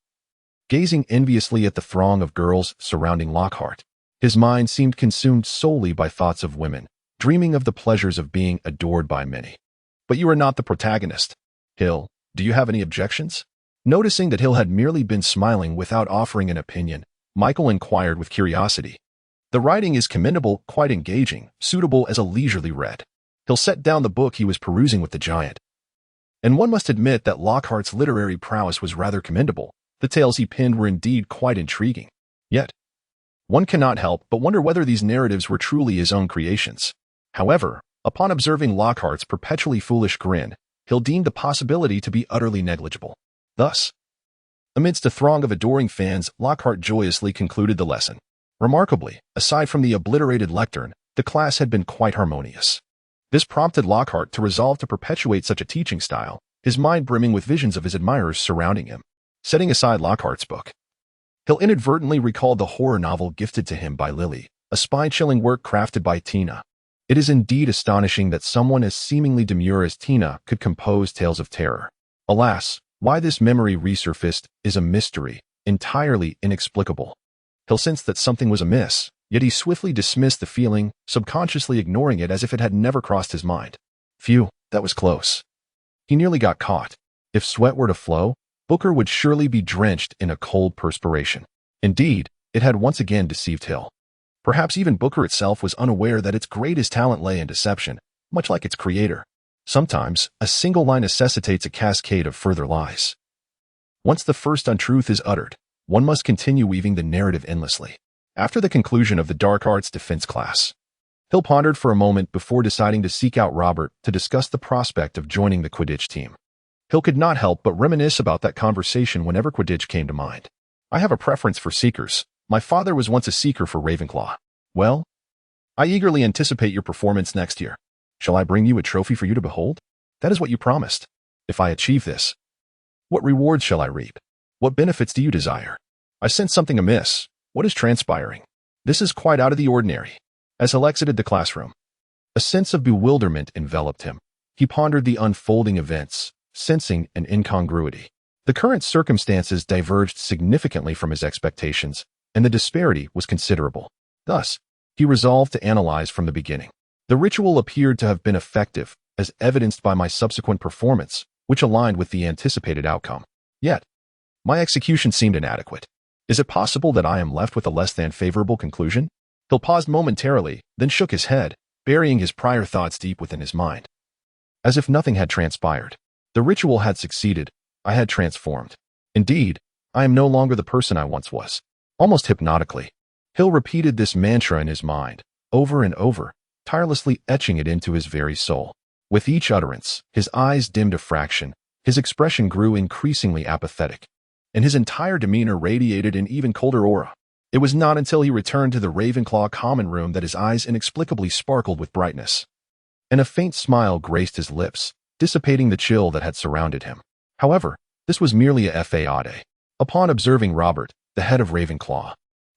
gazing enviously at the throng of girls surrounding Lockhart. His mind seemed consumed solely by thoughts of women, dreaming of the pleasures of being adored by many. "But you are not the protagonist. Hill, do you have any objections?" Noticing that Hill had merely been smiling without offering an opinion, Michael inquired with curiosity. "The writing is commendable, quite engaging, suitable as a leisurely read." Hill set down the book he was perusing with the giant. And one must admit that Lockhart's literary prowess was rather commendable. The tales he penned were indeed quite intriguing. Yet, one cannot help but wonder whether these narratives were truly his own creations. However, upon observing Lockhart's perpetually foolish grin, Hill deemed the possibility to be utterly negligible. Thus, amidst a throng of adoring fans, Lockhart joyously concluded the lesson. Remarkably, aside from the obliterated lectern, the class had been quite harmonious. This prompted Lockhart to resolve to perpetuate such a teaching style, his mind brimming with visions of his admirers surrounding him. Setting aside Lockhart's book, Hill inadvertently recalled the horror novel gifted to him by Lily, a spine-chilling work crafted by Tina. It is indeed astonishing that someone as seemingly demure as Tina could compose tales of terror. Alas, why this memory resurfaced is a mystery, entirely inexplicable. Hill sensed that something was amiss, yet he swiftly dismissed the feeling, subconsciously ignoring it as if it had never crossed his mind. Phew, that was close. He nearly got caught. If sweat were to flow, Booker would surely be drenched in a cold perspiration. Indeed, it had once again deceived Hill. Perhaps even Booker itself was unaware that its greatest talent lay in deception, much like its creator. Sometimes, a single lie necessitates a cascade of further lies. Once the first untruth is uttered, one must continue weaving the narrative endlessly. After the conclusion of the dark arts defense class, Hill pondered for a moment before deciding to seek out Robert to discuss the prospect of joining the Quidditch team. Hill could not help but reminisce about that conversation whenever Quidditch came to mind. I have a preference for seekers. My father was once a seeker for Ravenclaw. Well, I eagerly anticipate your performance next year. Shall I bring you a trophy for you to behold? That is what you promised. If I achieve this, what rewards shall I reap? What benefits do you desire? I sense something amiss. What is transpiring? This is quite out of the ordinary. As Hill exited the classroom, a sense of bewilderment enveloped him. He pondered the unfolding events, sensing an incongruity. The current circumstances diverged significantly from his expectations, and the disparity was considerable. Thus, he resolved to analyze from the beginning. The ritual appeared to have been effective, as evidenced by my subsequent performance, which aligned with the anticipated outcome. Yet, my execution seemed inadequate. Is it possible that I am left with a less than favorable conclusion? Hill paused momentarily, then shook his head, burying his prior thoughts deep within his mind. As if nothing had transpired. The ritual had succeeded. I had transformed. Indeed, I am no longer the person I once was. Almost hypnotically, Hill repeated this mantra in his mind, over and over, tirelessly etching it into his very soul. With each utterance, his eyes dimmed a fraction, his expression grew increasingly apathetic, and his entire demeanor radiated an even colder aura. It was not until he returned to the Ravenclaw common room that his eyes inexplicably sparkled with brightness, and a faint smile graced his lips, dissipating the chill that had surrounded him. However, this was merely a fade. Upon observing Robert, the head of Ravenclaw,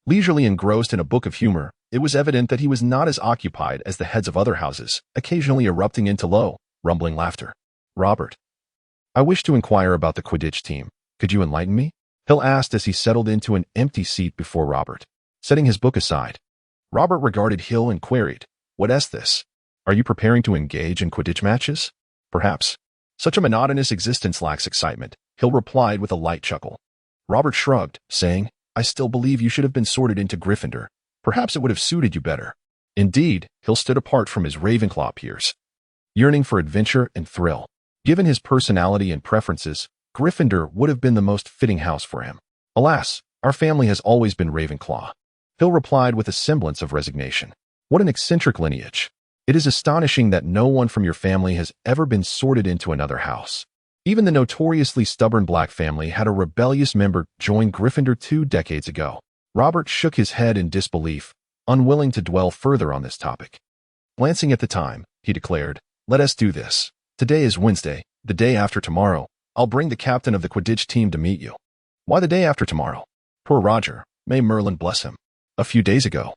leisurely engrossed in a book of humor, it was evident that he was not as occupied as the heads of other houses, occasionally erupting into low, rumbling laughter. Robert, I wish to inquire about the Quidditch team. Could you enlighten me? Hill asked as he settled into an empty seat before Robert, setting his book aside. Robert regarded Hill and queried, "What is this? Are you preparing to engage in Quidditch matches?" "Perhaps. Such a monotonous existence lacks excitement," Hill replied with a light chuckle. Robert shrugged, saying, "I still believe you should have been sorted into Gryffindor. Perhaps it would have suited you better." Indeed, Hill stood apart from his Ravenclaw peers, yearning for adventure and thrill. Given his personality and preferences, Gryffindor would have been the most fitting house for him. "Alas, our family has always been Ravenclaw," Hill replied with a semblance of resignation. "What an eccentric lineage. It is astonishing that no one from your family has ever been sorted into another house. Even the notoriously stubborn Black family had a rebellious member join Gryffindor 2 decades ago." Robert shook his head in disbelief, unwilling to dwell further on this topic. Glancing at the time, he declared, "Let us do this. Today is Wednesday. The day after tomorrow, I'll bring the captain of the Quidditch team to meet you." "Why the day after tomorrow?" "Poor Roger, may Merlin bless him. A few days ago,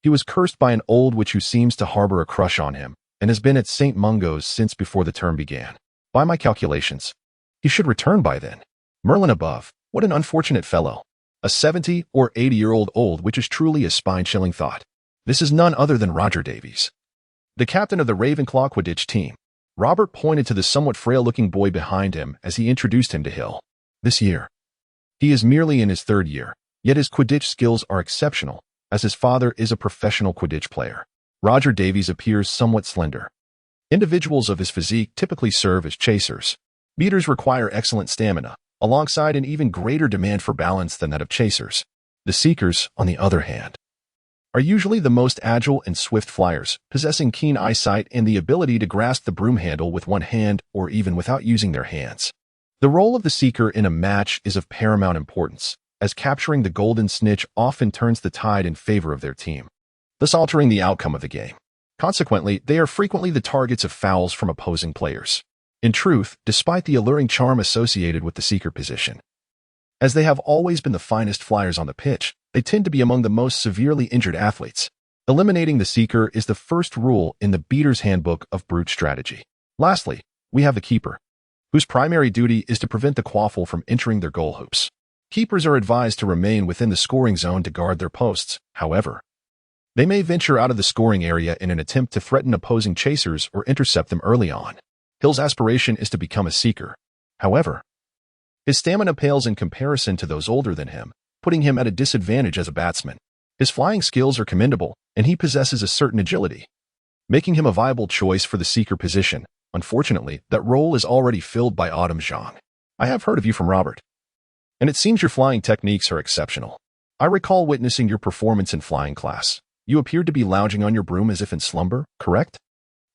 he was cursed by an old witch who seems to harbor a crush on him and has been at St. Mungo's since before the term began. By my calculations, he should return by then. Merlin above, what an unfortunate fellow. A 70 or 80-year-old old witch is truly a spine-chilling thought. This is none other than Roger Davies, the captain of the Ravenclaw Quidditch team." Robert pointed to the somewhat frail-looking boy behind him as he introduced him to Hill. "This year, he is merely in his 3rd year, yet his Quidditch skills are exceptional, as his father is a professional Quidditch player. Roger Davies appears somewhat slender. Individuals of his physique typically serve as chasers. Beaters require excellent stamina, alongside an even greater demand for balance than that of chasers. The seekers, on the other hand, are usually the most agile and swift flyers, possessing keen eyesight and the ability to grasp the broom handle with one hand or even without using their hands. The role of the seeker in a match is of paramount importance, as capturing the golden snitch often turns the tide in favor of their team, thus altering the outcome of the game. Consequently, they are frequently the targets of fouls from opposing players. In truth, despite the alluring charm associated with the seeker position, as they have always been the finest flyers on the pitch, they tend to be among the most severely injured athletes. Eliminating the seeker is the first rule in the Beater's Handbook of Brute Strategy. Lastly, we have the keeper, whose primary duty is to prevent the quaffle from entering their goal hoops. Keepers are advised to remain within the scoring zone to guard their posts. However, they may venture out of the scoring area in an attempt to threaten opposing chasers or intercept them early on. Hill's aspiration is to become a seeker. However, his stamina pales in comparison to those older than him, putting him at a disadvantage as a batsman. His flying skills are commendable, and he possesses a certain agility, making him a viable choice for the seeker position. Unfortunately, that role is already filled by Autumn Zhang. I have heard of you from Robert, and it seems your flying techniques are exceptional. I recall witnessing your performance in flying class. You appeared to be lounging on your broom as if in slumber, correct?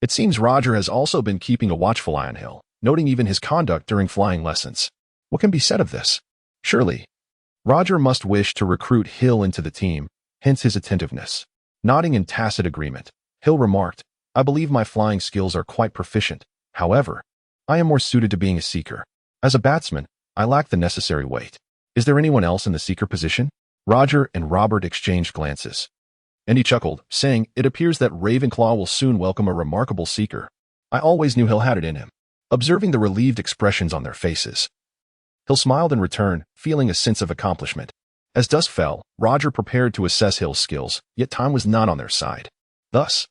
It seems Roger has also been keeping a watchful eye on Hill, noting even his conduct during flying lessons. What can be said of this? Surely, Roger must wish to recruit Hill into the team, hence his attentiveness. Nodding in tacit agreement, Hill remarked, I believe my flying skills are quite proficient. However, I am more suited to being a seeker. As a batsman, I lack the necessary weight. Is there anyone else in the seeker position? Roger and Robert exchanged glances, and he chuckled, saying, It appears that Ravenclaw will soon welcome a remarkable seeker. I always knew Hill had it in him. Observing the relieved expressions on their faces, Hill smiled in return, feeling a sense of accomplishment. As dusk fell, Roger prepared to assess Hill's skills, yet time was not on their side. Thus,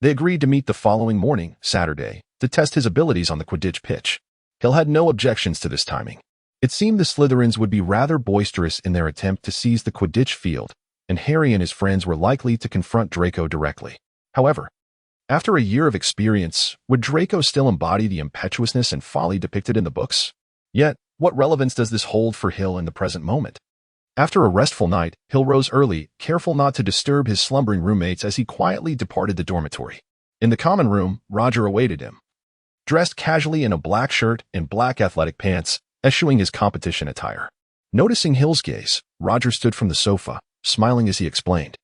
they agreed to meet the following morning, Saturday, to test his abilities on the Quidditch pitch. Hill had no objections to this timing. It seemed the Slytherins would be rather boisterous in their attempt to seize the Quidditch field, and Harry and his friends were likely to confront Draco directly. However, after a year of experience, would Draco still embody the impetuousness and folly depicted in the books? Yet, what relevance does this hold for Hill in the present moment? After a restful night, Hill rose early, careful not to disturb his slumbering roommates as he quietly departed the dormitory. In the common room, Roger awaited him, dressed casually in a black shirt and black athletic pants, eschewing his competition attire. Noticing Hill's gaze, Roger stood from the sofa, smiling as he explained,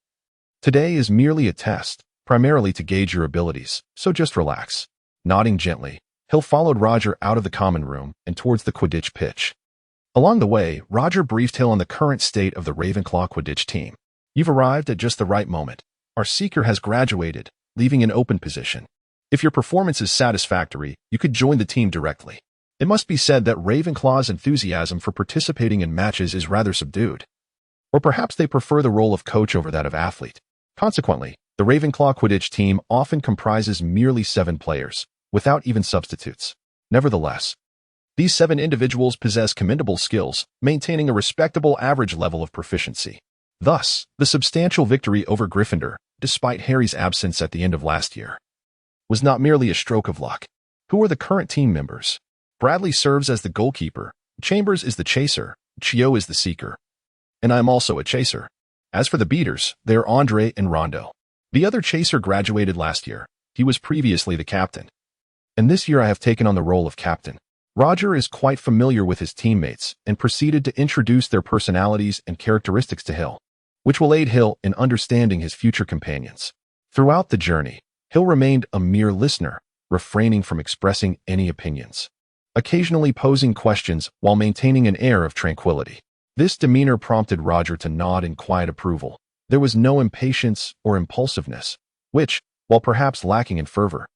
Today is merely a test, primarily to gauge your abilities, so just relax. Nodding gently, Hill followed Roger out of the common room and towards the Quidditch pitch. Along the way, Roger briefed Hill on the current state of the Ravenclaw Quidditch team. You've arrived at just the right moment. Our seeker has graduated, leaving an open position. If your performance is satisfactory, you could join the team directly. It must be said that Ravenclaw's enthusiasm for participating in matches is rather subdued. Or perhaps they prefer the role of coach over that of athlete. Consequently, the Ravenclaw Quidditch team often comprises merely 7 players, without even substitutes. Nevertheless, these 7 individuals possess commendable skills, maintaining a respectable average level of proficiency. Thus, the substantial victory over Gryffindor, despite Harry's absence at the end of last year, was not merely a stroke of luck. Who are the current team members? Bradley serves as the goalkeeper, Chambers is the chaser, Chio is the seeker, and I am also a chaser. As for the beaters, they are Andre and Rondo. The other chaser graduated last year. He was previously the captain, and this year I have taken on the role of captain. Roger is quite familiar with his teammates and proceeded to introduce their personalities and characteristics to Hill, which will aid Hill in understanding his future companions. Throughout the journey, Hill remained a mere listener, refraining from expressing any opinions, occasionally posing questions while maintaining an air of tranquility. This demeanor prompted Roger to nod in quiet approval. There was no impatience or impulsiveness, which, while perhaps lacking in fervor,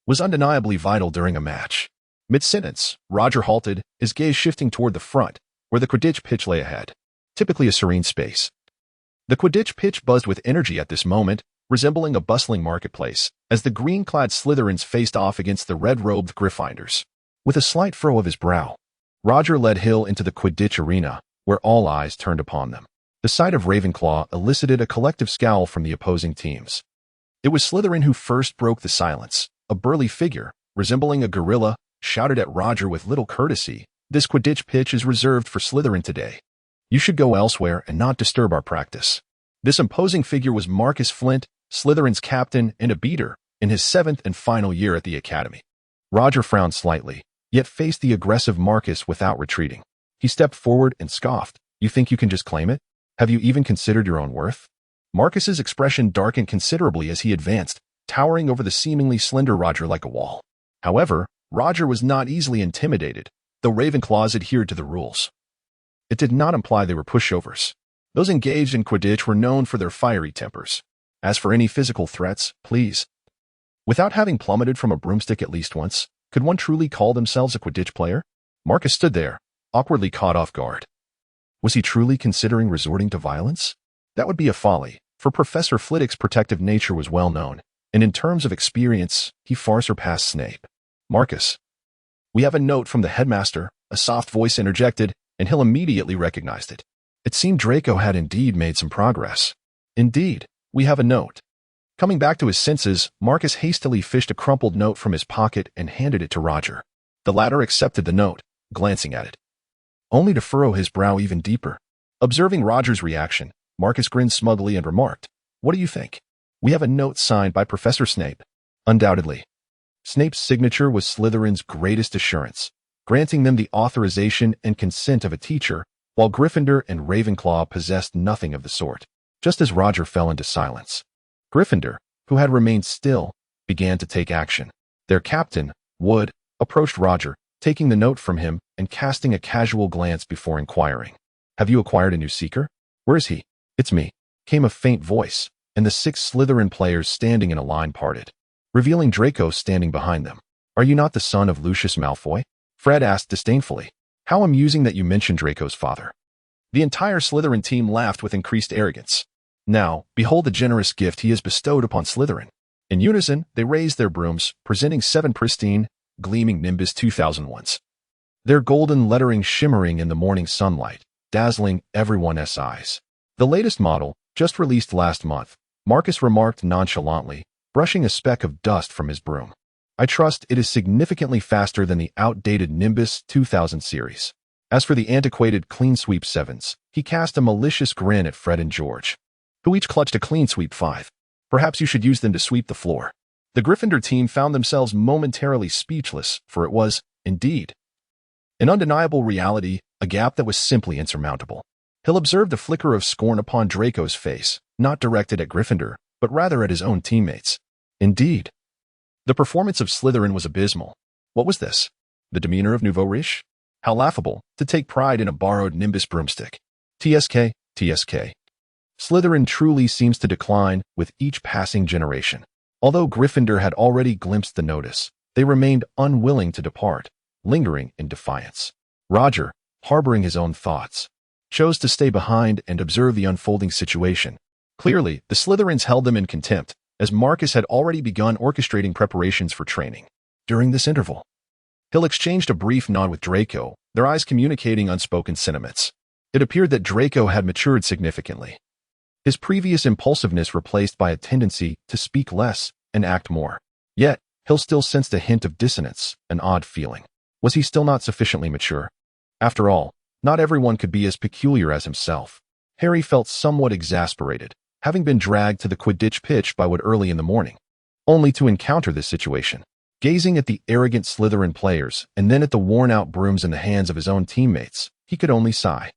was undeniably vital during a match. Mid-sentence, Roger halted, his gaze shifting toward the front, where the Quidditch pitch lay ahead, typically a serene space. The Quidditch pitch buzzed with energy at this moment, resembling a bustling marketplace, as the green-clad Slytherins faced off against the red-robed Gryffindors. With a slight furrow of his brow, Roger led Hill into the Quidditch arena, where all eyes turned upon them. The sight of Ravenclaw elicited a collective scowl from the opposing teams. It was Slytherin who first broke the silence. A burly figure, resembling a gorilla, shouted at Roger with little courtesy, This Quidditch pitch is reserved for Slytherin today. You should go elsewhere and not disturb our practice. This imposing figure was Marcus Flint, Slytherin's captain and a beater, in his 7th and final year at the academy. Roger frowned slightly, yet faced the aggressive Marcus without retreating. He stepped forward and scoffed, You think you can just claim it? Have you even considered your own worth? Marcus's expression darkened considerably as he advanced, towering over the seemingly slender Roger like a wall. However, Roger was not easily intimidated, though Ravenclaws adhered to the rules. It did not imply they were pushovers. Those engaged in Quidditch were known for their fiery tempers. As for any physical threats, please. Without having plummeted from a broomstick at least once, could one truly call themselves a Quidditch player? Marcus stood there, awkwardly caught off guard. Was he truly considering resorting to violence? That would be a folly, for Professor Flitwick's protective nature was well known, and in terms of experience, he far surpassed Snape. Marcus. We have a note from the headmaster, a soft voice interjected, and Hill immediately recognized it. It seemed Draco had indeed made some progress. Indeed, we have a note. Coming back to his senses, Marcus hastily fished a crumpled note from his pocket and handed it to Roger. The latter accepted the note, glancing at it, only to furrow his brow even deeper. Observing Roger's reaction, Marcus grinned smugly and remarked, "What do you think? We have a note signed by Professor Snape." Undoubtedly. Snape's signature was Slytherin's greatest assurance, granting them the authorization and consent of a teacher, while Gryffindor and Ravenclaw possessed nothing of the sort. Just as Roger fell into silence, Gryffindor, who had remained still, began to take action. Their captain, Wood, approached Roger, taking the note from him and casting a casual glance before inquiring, "Have you acquired a new seeker? Where is he?" "It's me," came a faint voice, and the 6 Slytherin players standing in a line parted, revealing Draco standing behind them. "Are you not the son of Lucius Malfoy?" Fred asked disdainfully. "How amusing that you mentioned Draco's father." The entire Slytherin team laughed with increased arrogance. "Now, behold the generous gift he has bestowed upon Slytherin." In unison, they raised their brooms, presenting 7 pristine, gleaming Nimbus 2001s. Their golden lettering shimmering in the morning sunlight, dazzling everyone's eyes. The latest model, just released last month, Marcus remarked nonchalantly, brushing a speck of dust from his broom. "I trust it is significantly faster than the outdated Nimbus 2000 series." As for the antiquated Clean Sweep 7s, he cast a malicious grin at Fred and George, who each clutched a Clean Sweep 5. "Perhaps you should use them to sweep the floor." The Gryffindor team found themselves momentarily speechless, for it was, indeed, an undeniable reality, a gap that was simply insurmountable. Hill observed a flicker of scorn upon Draco's face, not directed at Gryffindor, but rather at his own teammates. Indeed, the performance of Slytherin was abysmal. What was this? The demeanor of nouveau riche? How laughable, to take pride in a borrowed Nimbus broomstick. TSK, TSK. Slytherin truly seems to decline with each passing generation. Although Gryffindor had already glimpsed the notice, they remained unwilling to depart, lingering in defiance. Roger, harboring his own thoughts, chose to stay behind and observe the unfolding situation. Clearly, the Slytherins held them in contempt, as Marcus had already begun orchestrating preparations for training. During this interval, Hill exchanged a brief nod with Draco, their eyes communicating unspoken sentiments. It appeared that Draco had matured significantly, his previous impulsiveness replaced by a tendency to speak less and act more. Yet, Hill still sensed a hint of dissonance, an odd feeling. Was he still not sufficiently mature? After all, not everyone could be as peculiar as himself. Harry felt somewhat exasperated, having been dragged to the Quidditch pitch by Wood early in the morning, only to encounter this situation. Gazing at the arrogant Slytherin players and then at the worn-out brooms in the hands of his own teammates, he could only sigh.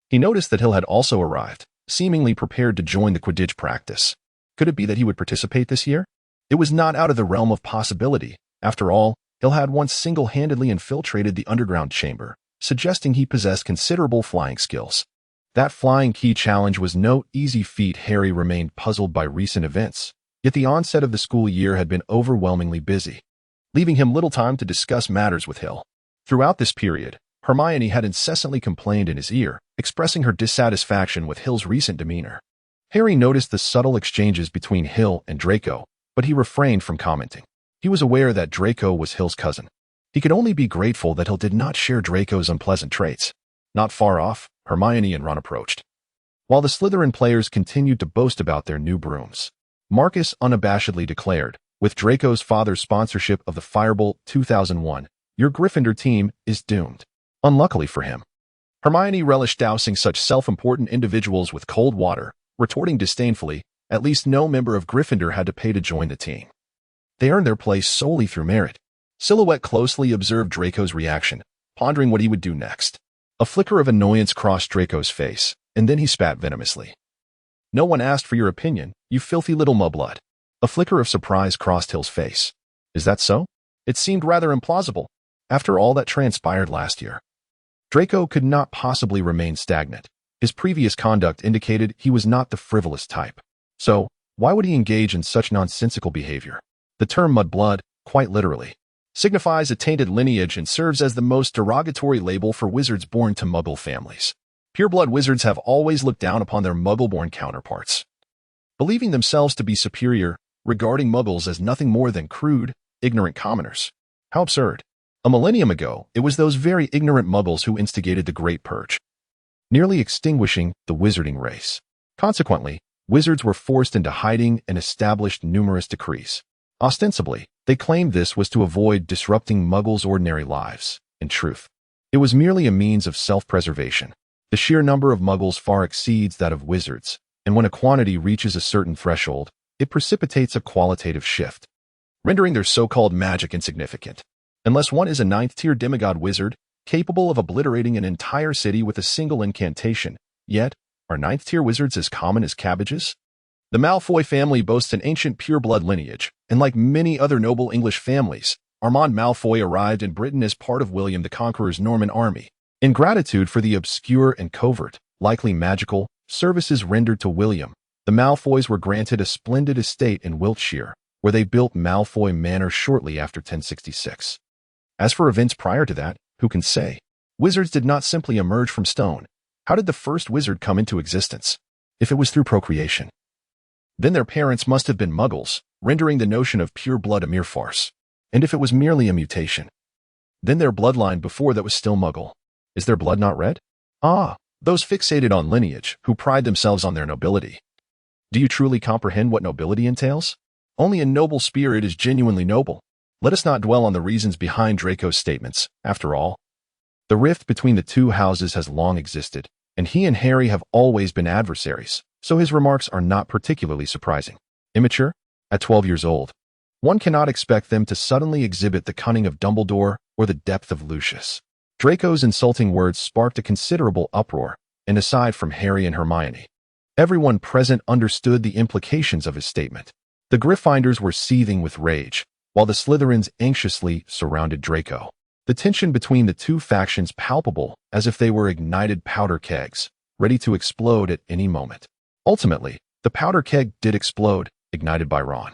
He noticed that Hill had also arrived, seemingly prepared to join the Quidditch practice. Could it be that he would participate this year? It was not out of the realm of possibility. After all, Hill had once single-handedly infiltrated the underground chamber, suggesting he possessed considerable flying skills. That flying key challenge was no easy feat. Harry remained puzzled by recent events, yet the onset of the school year had been overwhelmingly busy, leaving him little time to discuss matters with Hill. Throughout this period, Hermione had incessantly complained in his ear, expressing her dissatisfaction with Hill's recent demeanor. Harry noticed the subtle exchanges between Hill and Draco, but he refrained from commenting. He was aware that Draco was Hill's cousin. He could only be grateful that Hill did not share Draco's unpleasant traits. Not far off, Hermione and Ron approached. While the Slytherin players continued to boast about their new brooms, Marcus unabashedly declared, with Draco's father's sponsorship of the Firebolt 2001, "Your Gryffindor team is doomed." Unluckily for him, Hermione relished dousing such self-important individuals with cold water, retorting disdainfully, "At least no member of Gryffindor had to pay to join the team. They earned their place solely through merit." Silhouette closely observed Draco's reaction, pondering what he would do next. A flicker of annoyance crossed Draco's face, and then he spat venomously. "No one asked for your opinion, you filthy little mudblood." A flicker of surprise crossed Hill's face. "Is that so?" It seemed rather implausible, after all that transpired last year. Draco could not possibly remain stagnant. His previous conduct indicated he was not the frivolous type. So, why would he engage in such nonsensical behavior? The term mudblood, quite literally, signifies a tainted lineage and serves as the most derogatory label for wizards born to Muggle families. Pureblood wizards have always looked down upon their Muggle-born counterparts, believing themselves to be superior, regarding Muggles as nothing more than crude, ignorant commoners. How absurd. A millennium ago, it was those very ignorant Muggles who instigated the Great Purge, nearly extinguishing the wizarding race. Consequently, Wizards were forced into hiding and established numerous decrees. Ostensibly, they claimed this was to avoid disrupting Muggles' ordinary lives. In truth, it was merely a means of self-preservation. The sheer number of Muggles far exceeds that of wizards, and when a quantity reaches a certain threshold, it precipitates a qualitative shift, rendering their so-called magic insignificant. Unless one is a ninth-tier demigod wizard, capable of obliterating an entire city with a single incantation. Yet, are ninth-tier wizards as common as cabbages? The Malfoy family boasts an ancient pure-blood lineage, and like many other noble English families, Armand Malfoy arrived in Britain as part of William the Conqueror's Norman army. In gratitude for the obscure and covert, likely magical, services rendered to William, the Malfoys were granted a splendid estate in Wiltshire, where they built Malfoy Manor shortly after 1066. As for events prior to that, who can say? Wizards did not simply emerge from stone. How did the first wizard come into existence? If it was through procreation, then their parents must have been Muggles, rendering the notion of pure blood a mere farce. And if it was merely a mutation, then their bloodline before that was still Muggle. Is their blood not red? Ah, those fixated on lineage, who pride themselves on their nobility. Do you truly comprehend what nobility entails? Only a noble spirit is genuinely noble. Let us not dwell on the reasons behind Draco's statements. After all, the rift between the two houses has long existed, and he and Harry have always been adversaries, so his remarks are not particularly surprising. Immature? At 12 years old, one cannot expect them to suddenly exhibit the cunning of Dumbledore or the depth of Lucius. Draco's insulting words sparked a considerable uproar, and aside from Harry and Hermione, everyone present understood the implications of his statement. The Gryffindors were seething with rage, while the Slytherins anxiously surrounded Draco. The tension between the two factions palpable, as if they were ignited powder kegs, ready to explode at any moment. Ultimately, the powder keg did explode, ignited by Ron.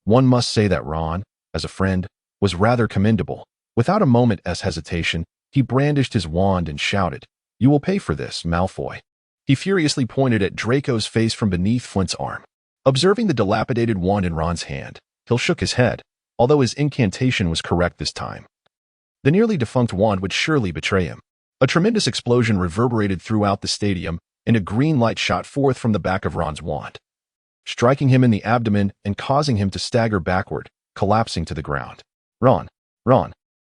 One must say that Ron, as a friend, was rather commendable. Without a moment's hesitation, he brandished his wand and shouted, "You will pay for this, Malfoy." He furiously pointed at Draco's face from beneath Flint's arm. Observing the dilapidated wand in Ron's hand, Hill shook his head, although his incantation was correct this time. The nearly defunct wand would surely betray him. A tremendous explosion reverberated throughout the stadium, and a green light shot forth from the back of Ron's wand, striking him in the abdomen and causing him to stagger backward, collapsing to the ground. Ron,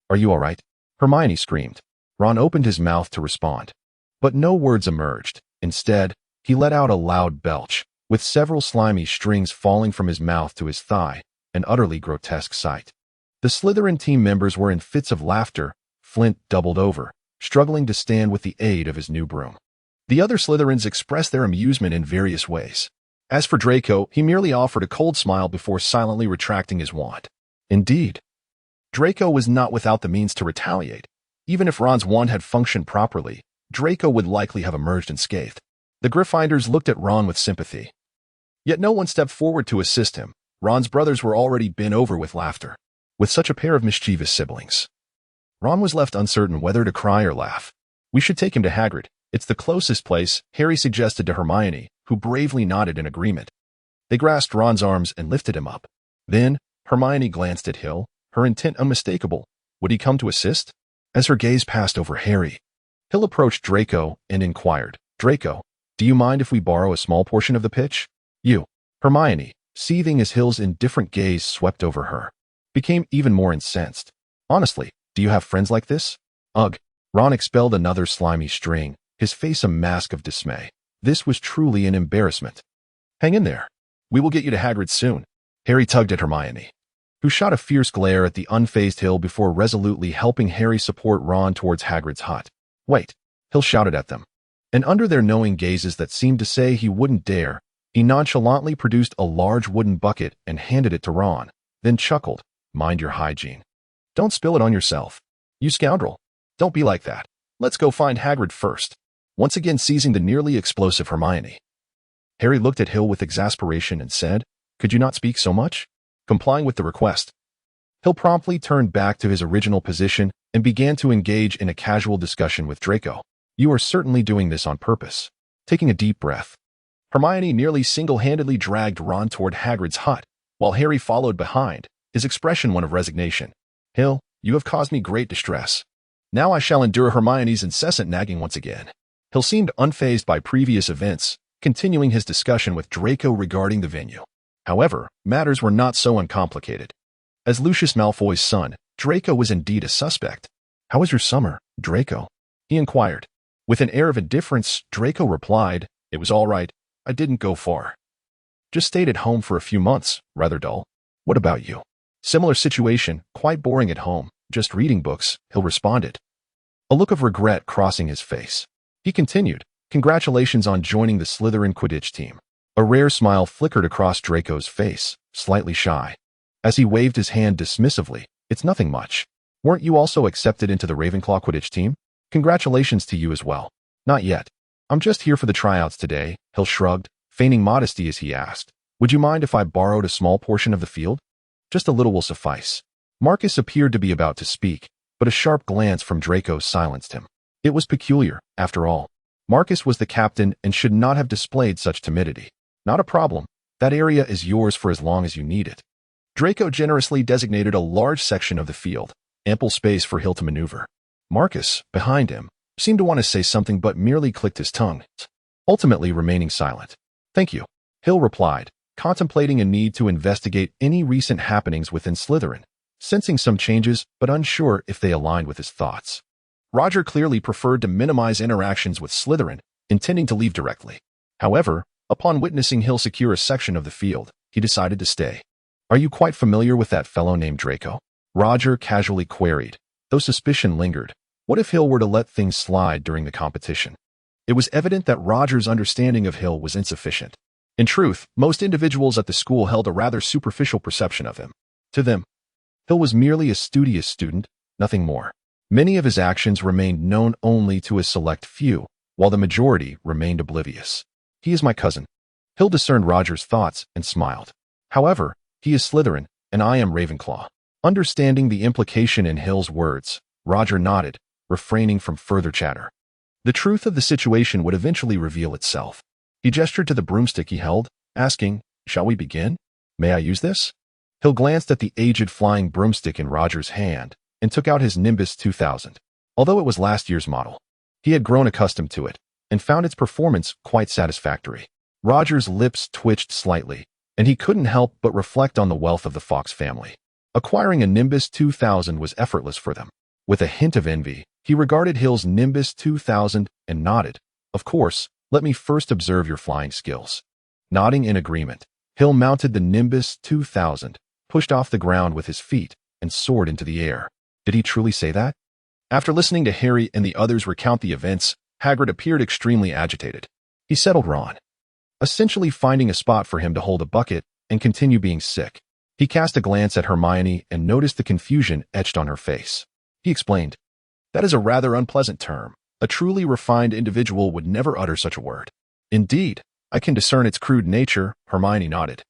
are you all right?" Hermione screamed. Ron opened his mouth to respond, but no words emerged. Instead, he let out a loud belch, with several slimy strings falling from his mouth to his thigh, an utterly grotesque sight. The Slytherin team members were in fits of laughter. Flint doubled over, struggling to stand with the aid of his new broom. The other Slytherins expressed their amusement in various ways. As for Draco, he merely offered a cold smile before silently retracting his wand. Indeed, Draco was not without the means to retaliate. Even if Ron's wand had functioned properly, Draco would likely have emerged unscathed. The Gryffindors looked at Ron with sympathy. Yet no one stepped forward to assist him. Ron's brothers were already bent over with laughter. With such a pair of mischievous siblings, Ron was left uncertain whether to cry or laugh. "We should take him to Hagrid. It's the closest place," Harry suggested to Hermione, who bravely nodded in agreement. They grasped Ron's arms and lifted him up. Then, Hermione glanced at Hill, her intent unmistakable. Would he come to assist? As her gaze passed over Harry, Hill approached Draco and inquired, "Draco, do you mind if we borrow a small portion of the pitch?" "You." Hermione, seething as Hill's indifferent gaze swept over her, became even more incensed. "Honestly, do you have friends like this?" "Ugh." Ron expelled another slimy string, his face a mask of dismay. This was truly an embarrassment. "Hang in there. We will get you to Hagrid soon." Harry tugged at Hermione, who shot a fierce glare at the unfazed Hill before resolutely helping Harry support Ron towards Hagrid's hut. "Wait," Hill shouted at them, and under their knowing gazes that seemed to say he wouldn't dare, he nonchalantly produced a large wooden bucket and handed it to Ron, then chuckled, "Mind your hygiene. Don't spill it on yourself. You scoundrel. Don't be like that. Let's go find Hagrid first." Once again seizing the nearly explosive Hermione, Harry looked at Hill with exasperation and said, "Could you not speak so much?" Complying with the request, Hill promptly turned back to his original position and began to engage in a casual discussion with Draco. "You are certainly doing this on purpose." Taking a deep breath, Hermione nearly single-handedly dragged Ron toward Hagrid's hut, while Harry followed behind, his expression one of resignation. "Hill, you have caused me great distress. Now I shall endure Hermione's incessant nagging once again." Hill seemed unfazed by previous events, continuing his discussion with Draco regarding the venue. However, matters were not so uncomplicated. As Lucius Malfoy's son, Draco was indeed a suspect. "How was your summer, Draco?" he inquired. With an air of indifference, Draco replied, "It was all right. I didn't go far. Just stayed at home for a few months, rather dull. What about you?" "Similar situation, quite boring at home, just reading books," Hill responded, a look of regret crossing his face. He continued, "Congratulations on joining the Slytherin Quidditch team." A rare smile flickered across Draco's face, slightly shy. As he waved his hand dismissively, "It's nothing much. Weren't you also accepted into the Ravenclaw Quidditch team? Congratulations to you as well." "Not yet. I'm just here for the tryouts today," Hill shrugged, feigning modesty as he asked, "Would you mind if I borrowed a small portion of the field? Just a little will suffice." Marcus appeared to be about to speak, but a sharp glance from Draco silenced him. It was peculiar, after all. Marcus was the captain and should not have displayed such timidity. "Not a problem. That area is yours for as long as you need it." Draco generously designated a large section of the field, ample space for Hill to maneuver. Marcus, behind him, seemed to want to say something but merely clicked his tongue, ultimately remaining silent. "Thank you," Hill replied, contemplating a need to investigate any recent happenings within Slytherin, sensing some changes but unsure if they aligned with his thoughts. Roger clearly preferred to minimize interactions with Slytherin, intending to leave directly. However, upon witnessing Hill secure a section of the field, he decided to stay. "Are you quite familiar with that fellow named Draco?" Roger casually queried, though suspicion lingered. What if Hill were to let things slide during the competition? It was evident that Roger's understanding of Hill was insufficient. In truth, most individuals at the school held a rather superficial perception of him. To them, Hill was merely a studious student, nothing more. Many of his actions remained known only to a select few, while the majority remained oblivious. "He is my cousin." Hill discerned Roger's thoughts and smiled. "However, he is Slytherin, and I am Ravenclaw." Understanding the implication in Hill's words, Roger nodded, refraining from further chatter. The truth of the situation would eventually reveal itself. He gestured to the broomstick he held, asking, "Shall we begin? May I use this?" Hill glanced at the aged flying broomstick in Roger's hand and took out his Nimbus 2000. Although it was last year's model, he had grown accustomed to it and found its performance quite satisfactory. Roger's lips twitched slightly, and he couldn't help but reflect on the wealth of the Fox family. Acquiring a Nimbus 2000 was effortless for them. With a hint of envy, he regarded Hill's Nimbus 2000 and nodded. "Of course, let me first observe your flying skills." Nodding in agreement, Hill mounted the Nimbus 2000, pushed off the ground with his feet, and soared into the air. Did he truly say that? After listening to Harry and the others recount the events, Hagrid appeared extremely agitated. He settled Ron, essentially finding a spot for him to hold a bucket and continue being sick. He cast a glance at Hermione and noticed the confusion etched on her face. He explained, "That is a rather unpleasant term. A truly refined individual would never utter such a word." "Indeed, I can discern its crude nature," Hermione nodded,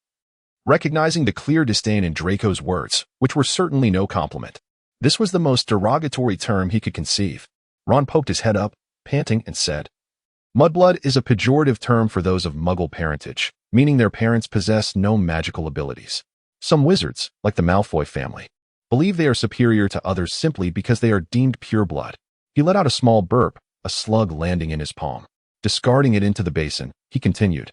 recognizing the clear disdain in Draco's words, which were certainly no compliment. This was the most derogatory term he could conceive. Ron poked his head up, panting, and said, "Mudblood is a pejorative term for those of Muggle parentage, meaning their parents possess no magical abilities. Some wizards, like the Malfoy family, believe they are superior to others simply because they are deemed pureblood." He let out a small burp, a slug landing in his palm. Discarding it into the basin, he continued,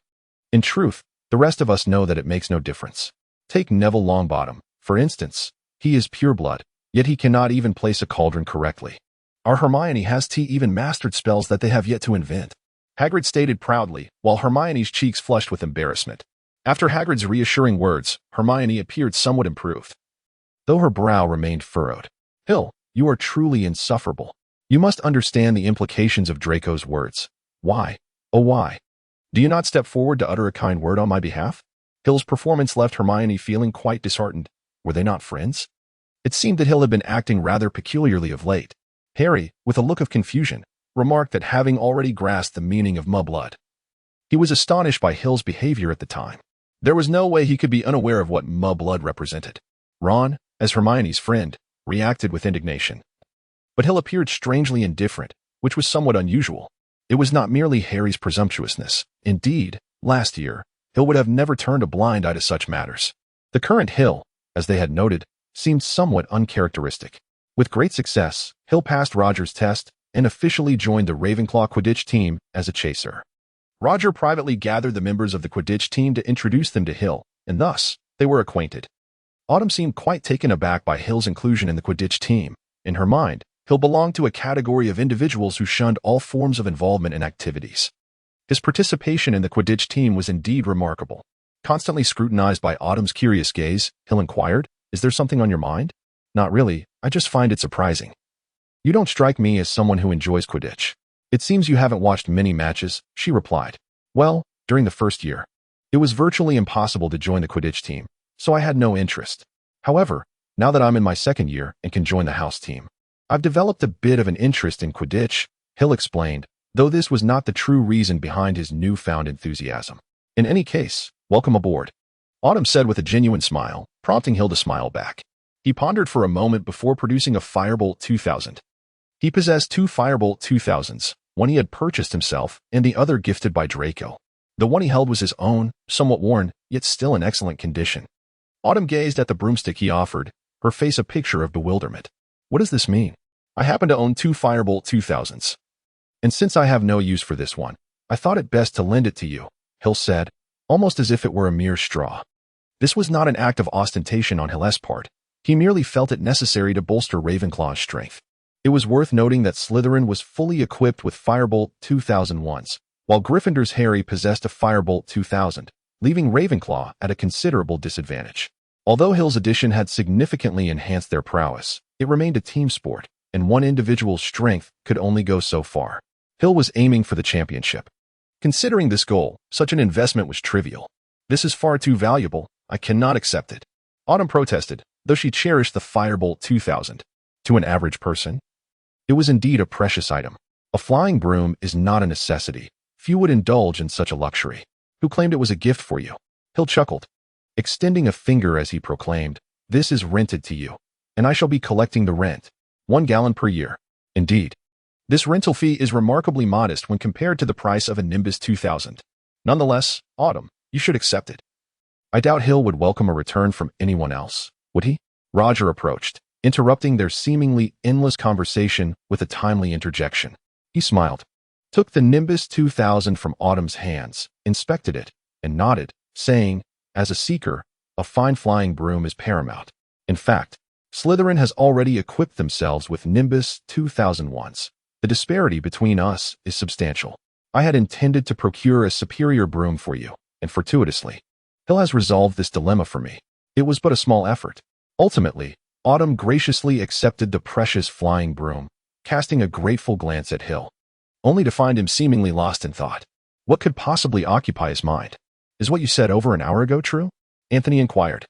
"In truth, the rest of us know that it makes no difference. Take Neville Longbottom, for instance. He is pureblood, yet he cannot even place a cauldron correctly. Our Hermione has even mastered spells that they have yet to invent." Hagrid stated proudly, while Hermione's cheeks flushed with embarrassment. After Hagrid's reassuring words, Hermione appeared somewhat improved, though her brow remained furrowed. "Hill, you are truly insufferable. You must understand the implications of Draco's words. Why, oh why, do you not step forward to utter a kind word on my behalf?" Hill's performance left Hermione feeling quite disheartened. Were they not friends? It seemed that Hill had been acting rather peculiarly of late. Harry, with a look of confusion, remarked that having already grasped the meaning of mudblood, he was astonished by Hill's behavior at the time. There was no way he could be unaware of what mudblood represented. Ron, as Hermione's friend, reacted with indignation. But Hill appeared strangely indifferent, which was somewhat unusual. It was not merely Harry's presumptuousness. Indeed, last year, Hill would have never turned a blind eye to such matters. The current Hill, as they had noted, seemed somewhat uncharacteristic. With great success, Hill passed Roger's test and officially joined the Ravenclaw Quidditch team as a chaser. Roger privately gathered the members of the Quidditch team to introduce them to Hill, and thus, they were acquainted. Autumn seemed quite taken aback by Hill's inclusion in the Quidditch team. In her mind, Hill belonged to a category of individuals who shunned all forms of involvement in activities. His participation in the Quidditch team was indeed remarkable. Constantly scrutinized by Autumn's curious gaze, Hill inquired, "Is there something on your mind?" "Not really, I just find it surprising. You don't strike me as someone who enjoys Quidditch." "It seems you haven't watched many matches," she replied. "Well, during the first year, it was virtually impossible to join the Quidditch team, so I had no interest. However, now that I'm in my second year and can join the house team, I've developed a bit of an interest in Quidditch," Hill explained, though this was not the true reason behind his newfound enthusiasm. "In any case, welcome aboard," Autumn said with a genuine smile, prompting Hill to smile back. He pondered for a moment before producing a Firebolt 2000. He possessed two Firebolt 2000s, one he had purchased himself and the other gifted by Draco. The one he held was his own, somewhat worn, yet still in excellent condition. Autumn gazed at the broomstick he offered, her face a picture of bewilderment. "What does this mean?" "I happen to own two Firebolt 2000s. And since I have no use for this one, I thought it best to lend it to you," Hill said, almost as if it were a mere straw. This was not an act of ostentation on Hill's part. He merely felt it necessary to bolster Ravenclaw's strength. It was worth noting that Slytherin was fully equipped with Firebolt 2001s, while Gryffindor's Harry possessed a Firebolt 2000, leaving Ravenclaw at a considerable disadvantage. Although Hill's addition had significantly enhanced their prowess, it remained a team sport, and one individual's strength could only go so far. Hill was aiming for the championship. Considering this goal, such an investment was trivial. "This is far too valuable. I cannot accept it," Autumn protested, though she cherished the Firebolt 2000. To an average person, it was indeed a precious item. A flying broom is not a necessity. Few would indulge in such a luxury. "Who claimed it was a gift for you?" Hill chuckled, extending a finger as he proclaimed, "This is rented to you, and I shall be collecting the rent, 1 gallon per year. Indeed, this rental fee is remarkably modest when compared to the price of a Nimbus 2000. Nonetheless, Autumn, you should accept it." "I doubt Hill would welcome a return from anyone else, would he?" Roger approached, interrupting their seemingly endless conversation with a timely interjection. He smiled, took the Nimbus 2000 from Autumn's hands, inspected it, and nodded, saying, "As a seeker, a fine flying broom is paramount. In fact, Slytherin has already equipped themselves with Nimbus 2001s. The disparity between us is substantial. I had intended to procure a superior broom for you, and fortuitously, Hill has resolved this dilemma for me. It was but a small effort." Ultimately, Autumn graciously accepted the precious flying broom, casting a grateful glance at Hill, only to find him seemingly lost in thought. What could possibly occupy his mind? "Is what you said over an hour ago true?" Anthony inquired,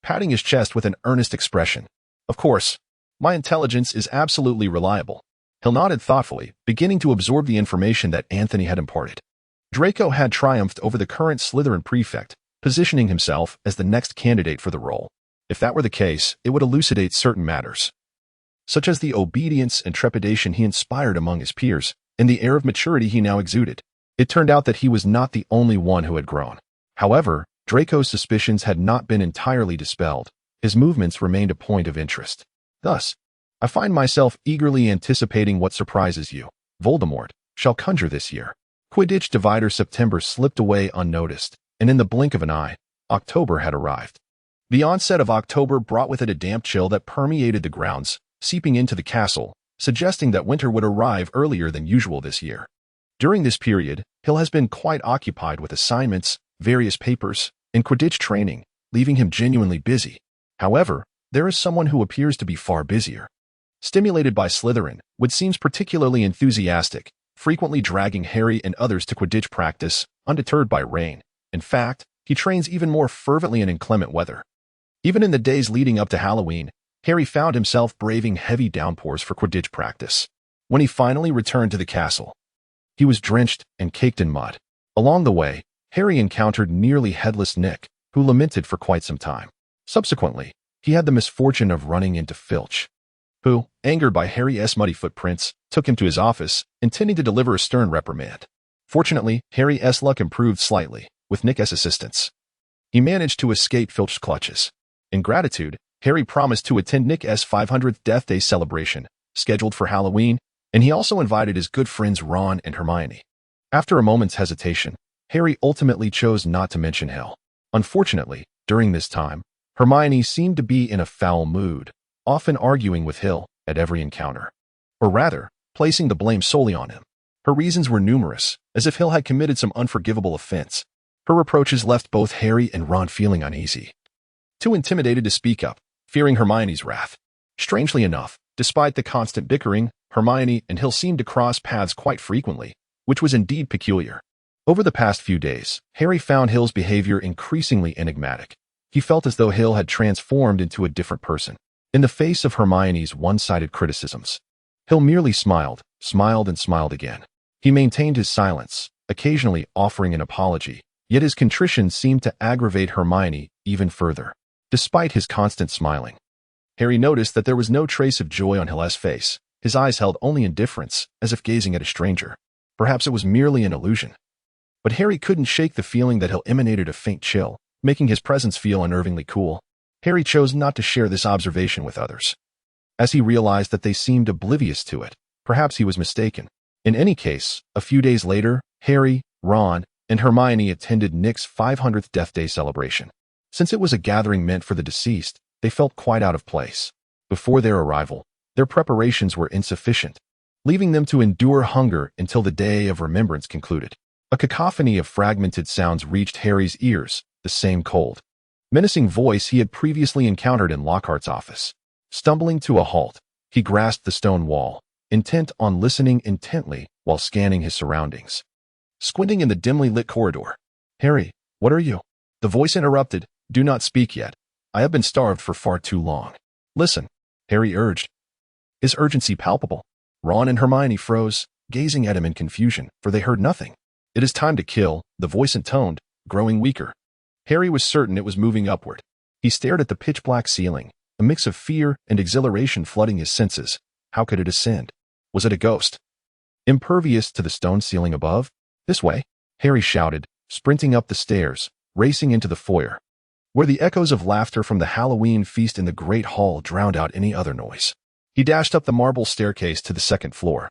patting his chest with an earnest expression. "Of course, my intelligence is absolutely reliable." Hill nodded thoughtfully, beginning to absorb the information that Anthony had imparted. Draco had triumphed over the current Slytherin prefect, positioning himself as the next candidate for the role. If that were the case, it would elucidate certain matters, such as the obedience and trepidation he inspired among his peers, and the air of maturity he now exuded. It turned out that he was not the only one who had grown. However, Draco's suspicions had not been entirely dispelled. His movements remained a point of interest. Thus, "I find myself eagerly anticipating what surprises you, Voldemort, shall conjure this year." Quidditch Divider September slipped away unnoticed, and in the blink of an eye, October had arrived. The onset of October brought with it a damp chill that permeated the grounds, seeping into the castle, suggesting that winter would arrive earlier than usual this year. During this period, Hill has been quite occupied with assignments, various papers, and Quidditch training, leaving him genuinely busy. However, there is someone who appears to be far busier. Stimulated by Slytherin, Wood seems particularly enthusiastic, frequently dragging Harry and others to Quidditch practice, undeterred by rain. In fact, he trains even more fervently in inclement weather. Even in the days leading up to Halloween, Harry found himself braving heavy downpours for Quidditch practice. When he finally returned to the castle, he was drenched and caked in mud. Along the way, Harry encountered nearly headless Nick, who lamented for quite some time. Subsequently, he had the misfortune of running into Filch, who, angered by Harry's muddy footprints, took him to his office, intending to deliver a stern reprimand. Fortunately, Harry's luck improved slightly, with Nick's assistance. He managed to escape Filch's clutches. In gratitude, Harry promised to attend Nick's 500th Death Day celebration, scheduled for Halloween, and he also invited his good friends Ron and Hermione. After a moment's hesitation, Harry ultimately chose not to mention Hill. Unfortunately, during this time, Hermione seemed to be in a foul mood, often arguing with Hill at every encounter. Or rather, placing the blame solely on him. Her reasons were numerous, as if Hill had committed some unforgivable offense. Her reproaches left both Harry and Ron feeling uneasy. Too intimidated to speak up, fearing Hermione's wrath. Strangely enough, despite the constant bickering, Hermione and Hill seemed to cross paths quite frequently, which was indeed peculiar. Over the past few days, Harry found Hill's behavior increasingly enigmatic. He felt as though Hill had transformed into a different person. In the face of Hermione's one-sided criticisms, Hill merely smiled and smiled again. He maintained his silence, occasionally offering an apology, yet his contrition seemed to aggravate Hermione even further. Despite his constant smiling, Harry noticed that there was no trace of joy on Hill's face. His eyes held only indifference, as if gazing at a stranger. Perhaps it was merely an illusion. But Harry couldn't shake the feeling that Hill emanated a faint chill, making his presence feel unnervingly cool. Harry chose not to share this observation with others, as he realized that they seemed oblivious to it. Perhaps he was mistaken. In any case, a few days later, Harry, Ron, and Hermione attended Nick's 500th Death Day celebration. Since it was a gathering meant for the deceased, they felt quite out of place. Before their arrival, their preparations were insufficient, leaving them to endure hunger until the Day of Remembrance concluded. A cacophony of fragmented sounds reached Harry's ears, the same cold, menacing voice he had previously encountered in Lockhart's office. Stumbling to a halt, he grasped the stone wall, intent on listening intently while scanning his surroundings. Squinting in the dimly lit corridor, "Harry, what are you?" The voice interrupted. "Do not speak yet. I have been starved for far too long." "Listen," Harry urged, his urgency palpable. Ron and Hermione froze, gazing at him in confusion, for they heard nothing. "It is time to kill," the voice intoned, growing weaker. Harry was certain it was moving upward. He stared at the pitch-black ceiling, a mix of fear and exhilaration flooding his senses. How could it ascend? Was it a ghost? Impervious to the stone ceiling above? "This way," Harry shouted, sprinting up the stairs, racing into the foyer, where the echoes of laughter from the Halloween feast in the Great Hall drowned out any other noise. He dashed up the marble staircase to the second floor,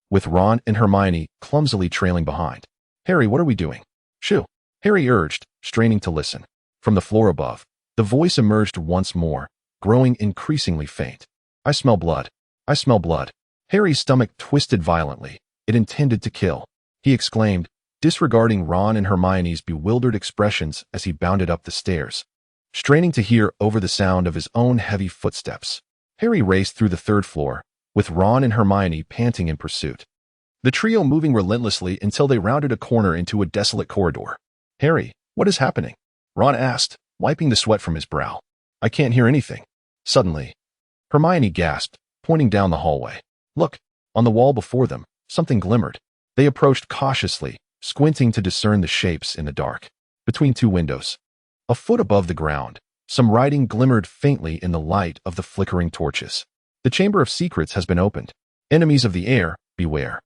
with Ron and Hermione clumsily trailing behind. "Harry, what are we doing?" "Shoo," Harry urged, straining to listen. From the floor above, the voice emerged once more, growing increasingly faint. "I smell blood. I smell blood." Harry's stomach twisted violently. It intended to kill, he exclaimed, disregarding Ron and Hermione's bewildered expressions as he bounded up the stairs, straining to hear over the sound of his own heavy footsteps. Harry raced through the third floor, with Ron and Hermione panting in pursuit, the trio moving relentlessly until they rounded a corner into a desolate corridor. "Harry, what is happening?" Ron asked, wiping the sweat from his brow. "I can't hear anything." Suddenly, Hermione gasped, pointing down the hallway. "Look!" On the wall before them, something glimmered. They approached cautiously, squinting to discern the shapes in the dark. Between two windows, a foot above the ground, some writing glimmered faintly in the light of the flickering torches. "The Chamber of Secrets has been opened. Enemies of the air, beware."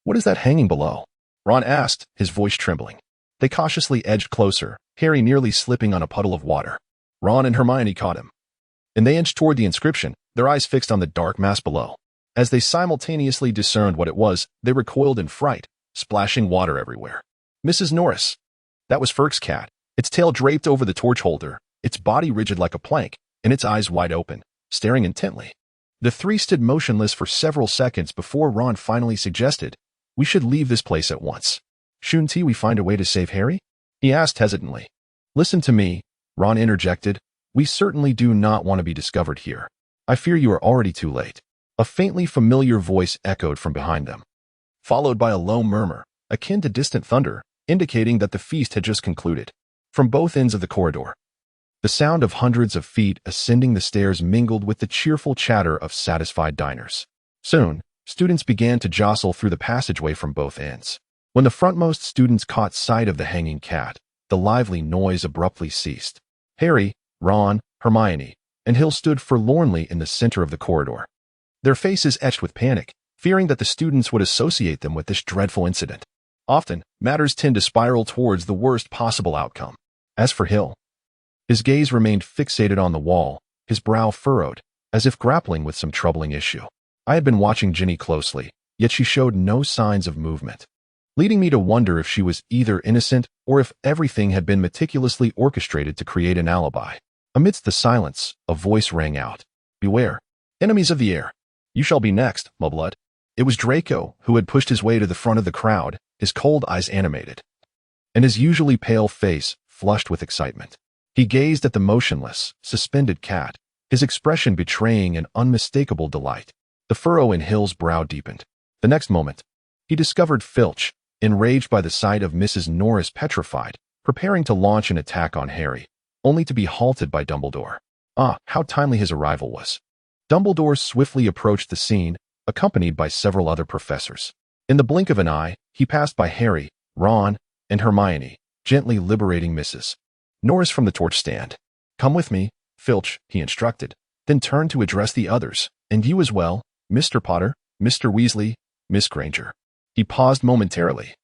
"What is that hanging below?" Ron asked, his voice trembling. They cautiously edged closer, Harry nearly slipping on a puddle of water. Ron and Hermione caught him, and they inched toward the inscription, their eyes fixed on the dark mass below. As they simultaneously discerned what it was, they recoiled in fright, splashing water everywhere. "Mrs. Norris." That was Ferk's cat, its tail draped over the torch holder, its body rigid like a plank, and its eyes wide open, staring intently. The three stood motionless for several seconds before Ron finally suggested, "We should leave this place at once." "Shouldn't we find a way to save Harry?" he asked hesitantly. "Listen to me," Ron interjected. "We certainly do not want to be discovered here. I fear you are already too late." A faintly familiar voice echoed from behind them, followed by a low murmur, akin to distant thunder, indicating that the feast had just concluded. From both ends of the corridor, the sound of hundreds of feet ascending the stairs mingled with the cheerful chatter of satisfied diners. Soon, students began to jostle through the passageway from both ends. When the frontmost students caught sight of the hanging cat, the lively noise abruptly ceased. Harry, Ron, Hermione, and Hill stood forlornly in the center of the corridor, their faces etched with panic, fearing that the students would associate them with this dreadful incident. Often, matters tend to spiral towards the worst possible outcome. As for Hill, his gaze remained fixated on the wall, his brow furrowed, as if grappling with some troubling issue. I had been watching Ginny closely, yet she showed no signs of movement. leading me to wonder if she was either innocent or if everything had been meticulously orchestrated to create an alibi. Amidst the silence, a voice rang out. "Beware, enemies of the air. You shall be next, my blood." It was Draco, who had pushed his way to the front of the crowd, his cold eyes animated, and his usually pale face flushed with excitement. He gazed at the motionless, suspended cat, his expression betraying an unmistakable delight. The furrow in Hill's brow deepened. The next moment, he discovered Filch, enraged by the sight of Mrs. Norris petrified, preparing to launch an attack on Harry, only to be halted by Dumbledore. Ah, how timely his arrival was. Dumbledore swiftly approached the scene, accompanied by several other professors. In the blink of an eye, he passed by Harry, Ron, and Hermione, gently liberating Mrs. Norris from the torch stand. "Come with me, Filch," he instructed, then turned to address the others. "And you as well, Mr. Potter, Mr. Weasley, Miss Granger." He paused momentarily,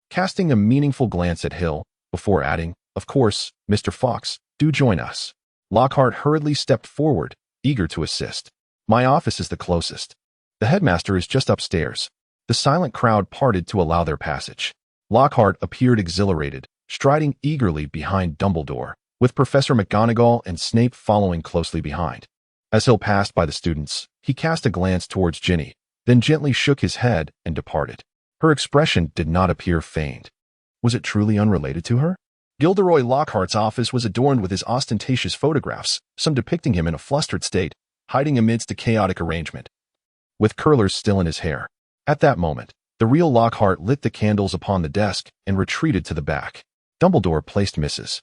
casting a meaningful glance at Hill, before adding, "Of course, Mr. Fawkes, do join us." Lockhart hurriedly stepped forward, eager to assist. "My office is the closest. The headmaster is just upstairs." The silent crowd parted to allow their passage. Lockhart appeared exhilarated, striding eagerly behind Dumbledore, with Professor McGonagall and Snape following closely behind. As Hill passed by the students, he cast a glance towards Ginny, then gently shook his head and departed. Her expression did not appear feigned. Was it truly unrelated to her? Gilderoy Lockhart's office was adorned with his ostentatious photographs, some depicting him in a flustered state, hiding amidst a chaotic arrangement, with curlers still in his hair. At that moment, the real Lockhart lit the candles upon the desk and retreated to the back. Dumbledore placed Mrs.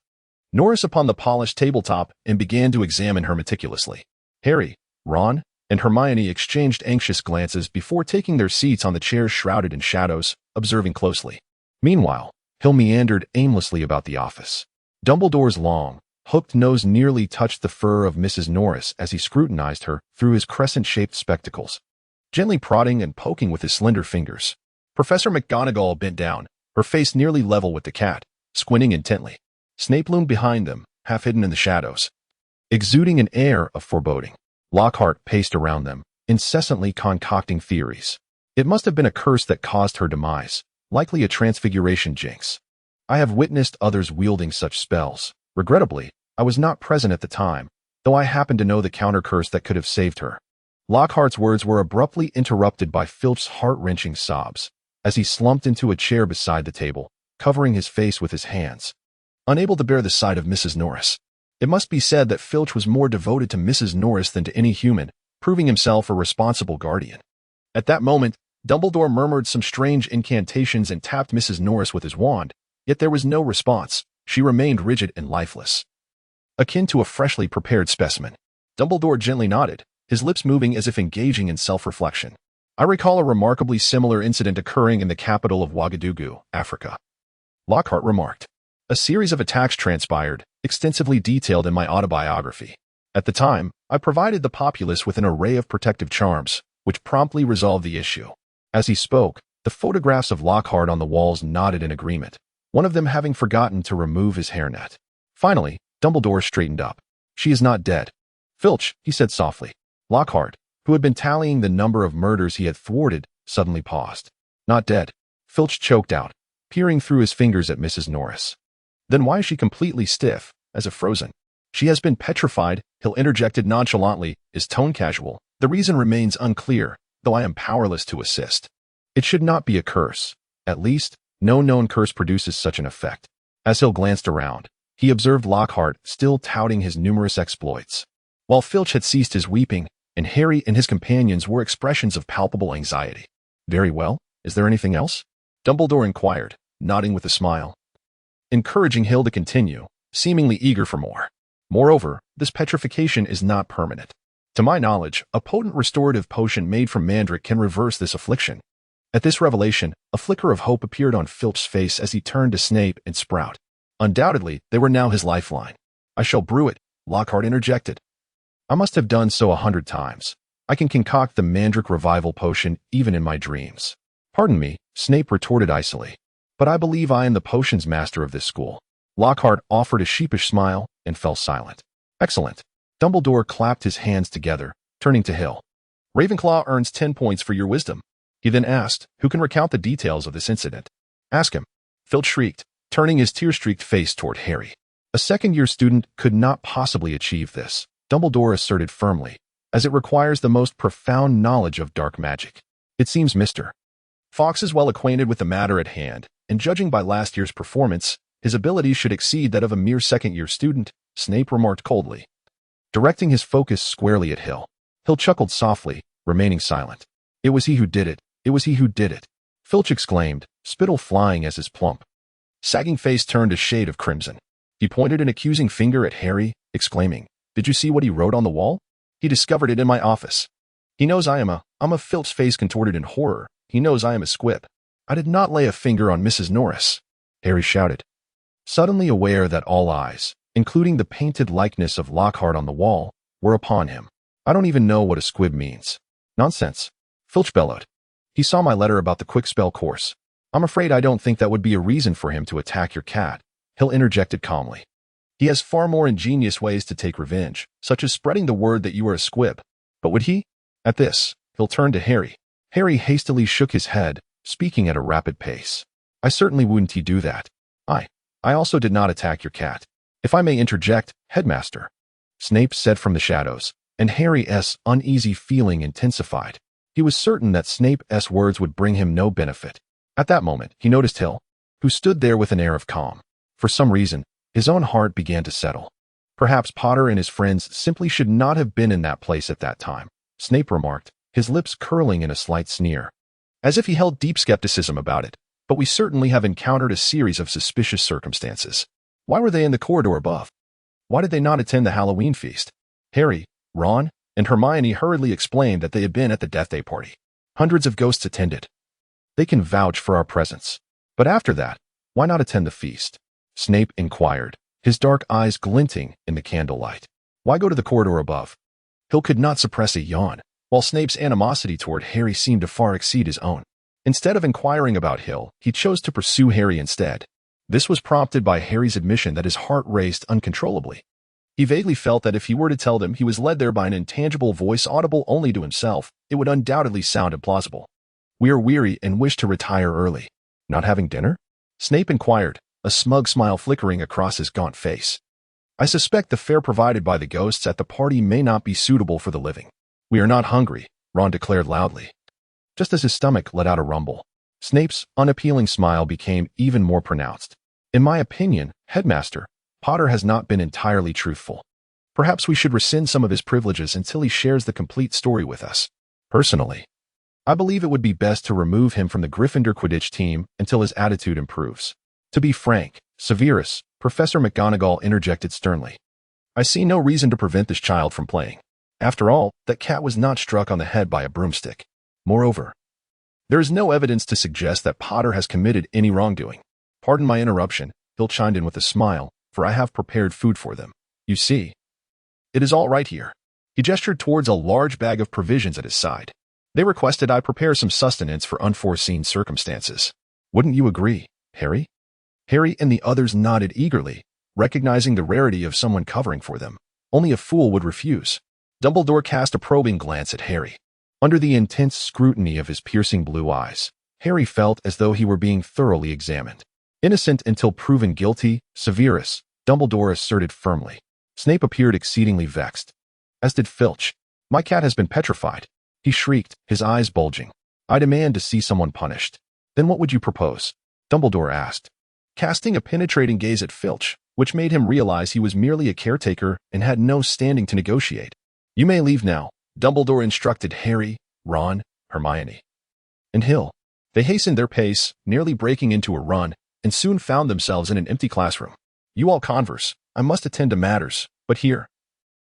Norris upon the polished tabletop and began to examine her meticulously. Harry, Ron, and Hermione exchanged anxious glances before taking their seats on the chairs shrouded in shadows, observing closely. Meanwhile, Hill meandered aimlessly about the office. Dumbledore's long, hooked nose nearly touched the fur of Mrs. Norris as he scrutinized her through his crescent-shaped spectacles, gently prodding and poking with his slender fingers. Professor McGonagall bent down, her face nearly level with the cat, squinting intently. Snape loomed behind them, half hidden in the shadows, exuding an air of foreboding. Lockhart paced around them, incessantly concocting theories. It must have been a curse that caused her demise, likely a transfiguration jinx. I have witnessed others wielding such spells. Regrettably, I was not present at the time, though I happened to know the counter-curse that could have saved her. Lockhart's words were abruptly interrupted by Filch's heart-wrenching sobs, as he slumped into a chair beside the table, covering his face with his hands, unable to bear the sight of Mrs. Norris. It must be said that Filch was more devoted to Mrs. Norris than to any human, proving himself a responsible guardian. At that moment, Dumbledore murmured some strange incantations and tapped Mrs. Norris with his wand, yet there was no response. She remained rigid and lifeless, akin to a freshly prepared specimen. Dumbledore gently nodded, his lips moving as if engaging in self-reflection. "I recall a remarkably similar incident occurring in the capital of Ouagadougou, Africa," Lockhart remarked. "A series of attacks transpired, extensively detailed in my autobiography. At the time, I provided the populace with an array of protective charms, which promptly resolved the issue." As he spoke, the photographs of Lockhart on the walls nodded in agreement, one of them having forgotten to remove his hairnet. Finally, Dumbledore straightened up. "She is not dead, Filch," he said softly. Lockhart, who had been tallying the number of murders he had thwarted, suddenly paused. "Not dead," Filch choked out, peering through his fingers at Mrs. Norris. "Then why is she completely stiff, as if frozen?" "She has been petrified," Hill interjected nonchalantly, his tone casual. "The reason remains unclear, though I am powerless to assist. It should not be a curse. At least, no known curse produces such an effect." As Hill glanced around, he observed Lockhart still touting his numerous exploits, while Filch had ceased his weeping, and Harry and his companions wore expressions of palpable anxiety. "Very well. Is there anything else?" Dumbledore inquired, nodding with a smile, encouraging Hill to continue, seemingly eager for more. "Moreover, this petrification is not permanent. To my knowledge, a potent restorative potion made from mandrake can reverse this affliction." At this revelation, a flicker of hope appeared on Filch's face as he turned to Snape and Sprout. Undoubtedly, they were now his lifeline. "I shall brew it," Lockhart interjected. "I must have done so 100 times. I can concoct the mandrake revival potion even in my dreams." "Pardon me," Snape retorted icily, "but I believe I am the potions master of this school." Lockhart offered a sheepish smile and fell silent. "Excellent." Dumbledore clapped his hands together, turning to Hill. "Ravenclaw earns 10 points for your wisdom." He then asked, "Who can recount the details of this incident?" Ask him. Filch shrieked, turning his tear-streaked face toward Harry. A second-year student could not possibly achieve this, Dumbledore asserted firmly, as it requires the most profound knowledge of dark magic. It seems Mr. Fox is well acquainted with the matter at hand, and judging by last year's performance, his abilities should exceed that of a mere second-year student, Snape remarked coldly, directing his focus squarely at Hill. Hill chuckled softly, remaining silent. It was he who did it. It was he who did it. Filch exclaimed, spittle flying as his plump, sagging face turned a shade of crimson. He pointed an accusing finger at Harry, exclaiming, "Did you see what he wrote on the wall? He discovered it in my office. He knows I am a Filch's face contorted in horror. He knows I am a squib. I did not lay a finger on Mrs. Norris," Harry shouted, suddenly aware that all eyes, including the painted likeness of Lockhart on the wall, were upon him. "I don't even know what a squib means." "Nonsense," Filch bellowed. "He saw my letter about the quick spell course. I'm afraid I don't think that would be a reason for him to attack your cat," Hill interjected calmly. "He has far more ingenious ways to take revenge, such as spreading the word that you are a squib. But would he?" At this, Hill turned to Harry. Harry hastily shook his head, speaking at a rapid pace. "I certainly wouldn't he do that. I also did not attack your cat. If I may interject, Headmaster," Snape said from the shadows, and Harry's uneasy feeling intensified. He was certain that Snape's words would bring him no benefit. At that moment, he noticed Hill, who stood there with an air of calm. For some reason, his own heart began to settle. Perhaps Potter and his friends simply should not have been in that place at that time, Snape remarked, his lips curling in a slight sneer, as if he held deep skepticism about it. "But we certainly have encountered a series of suspicious circumstances. Why were they in the corridor above? Why did they not attend the Halloween feast?" Harry, Ron, and Hermione hurriedly explained that they had been at the Death Day party. "Hundreds of ghosts attended. They can vouch for our presence. But after that, why not attend the feast?" Snape inquired, his dark eyes glinting in the candlelight. "Why go to the corridor above?" Hill could not suppress a yawn, while Snape's animosity toward Harry seemed to far exceed his own. Instead of inquiring about Hill, he chose to pursue Harry instead. This was prompted by Harry's admission that his heart raced uncontrollably. He vaguely felt that if he were to tell them he was led there by an intangible voice audible only to himself, it would undoubtedly sound implausible. "We are weary and wish to retire early." "Not having dinner?" Snape inquired, a smug smile flickering across his gaunt face. "I suspect the fare provided by the ghosts at the party may not be suitable for the living." "We are not hungry," Ron declared loudly, just as his stomach let out a rumble. Snape's unappealing smile became even more pronounced. "In my opinion, Headmaster, Potter has not been entirely truthful. Perhaps we should rescind some of his privileges until he shares the complete story with us. Personally, I believe it would be best to remove him from the Gryffindor Quidditch team until his attitude improves." "To be frank, Severus," Professor McGonagall interjected sternly, "I see no reason to prevent this child from playing. After all, that cat was not struck on the head by a broomstick. Moreover, there is no evidence to suggest that Potter has committed any wrongdoing." "Pardon my interruption," Hill chimed in with a smile, "for I have prepared food for them. You see, it is all right here." He gestured towards a large bag of provisions at his side. "They requested I prepare some sustenance for unforeseen circumstances. Wouldn't you agree, Harry?" Harry and the others nodded eagerly, recognizing the rarity of someone covering for them. Only a fool would refuse. Dumbledore cast a probing glance at Harry. Under the intense scrutiny of his piercing blue eyes, Harry felt as though he were being thoroughly examined. "Innocent until proven guilty, Severus," Dumbledore asserted firmly. Snape appeared exceedingly vexed, as did Filch. "My cat has been petrified," he shrieked, his eyes bulging. "I demand to see someone punished." "Then what would you propose?" Dumbledore asked, casting a penetrating gaze at Filch, which made him realize he was merely a caretaker and had no standing to negotiate. "You may leave now," Dumbledore instructed Harry, Ron, Hermione, and Hill. They hastened their pace, nearly breaking into a run, and soon found themselves in an empty classroom. "You all converse. I must attend to matters, but here.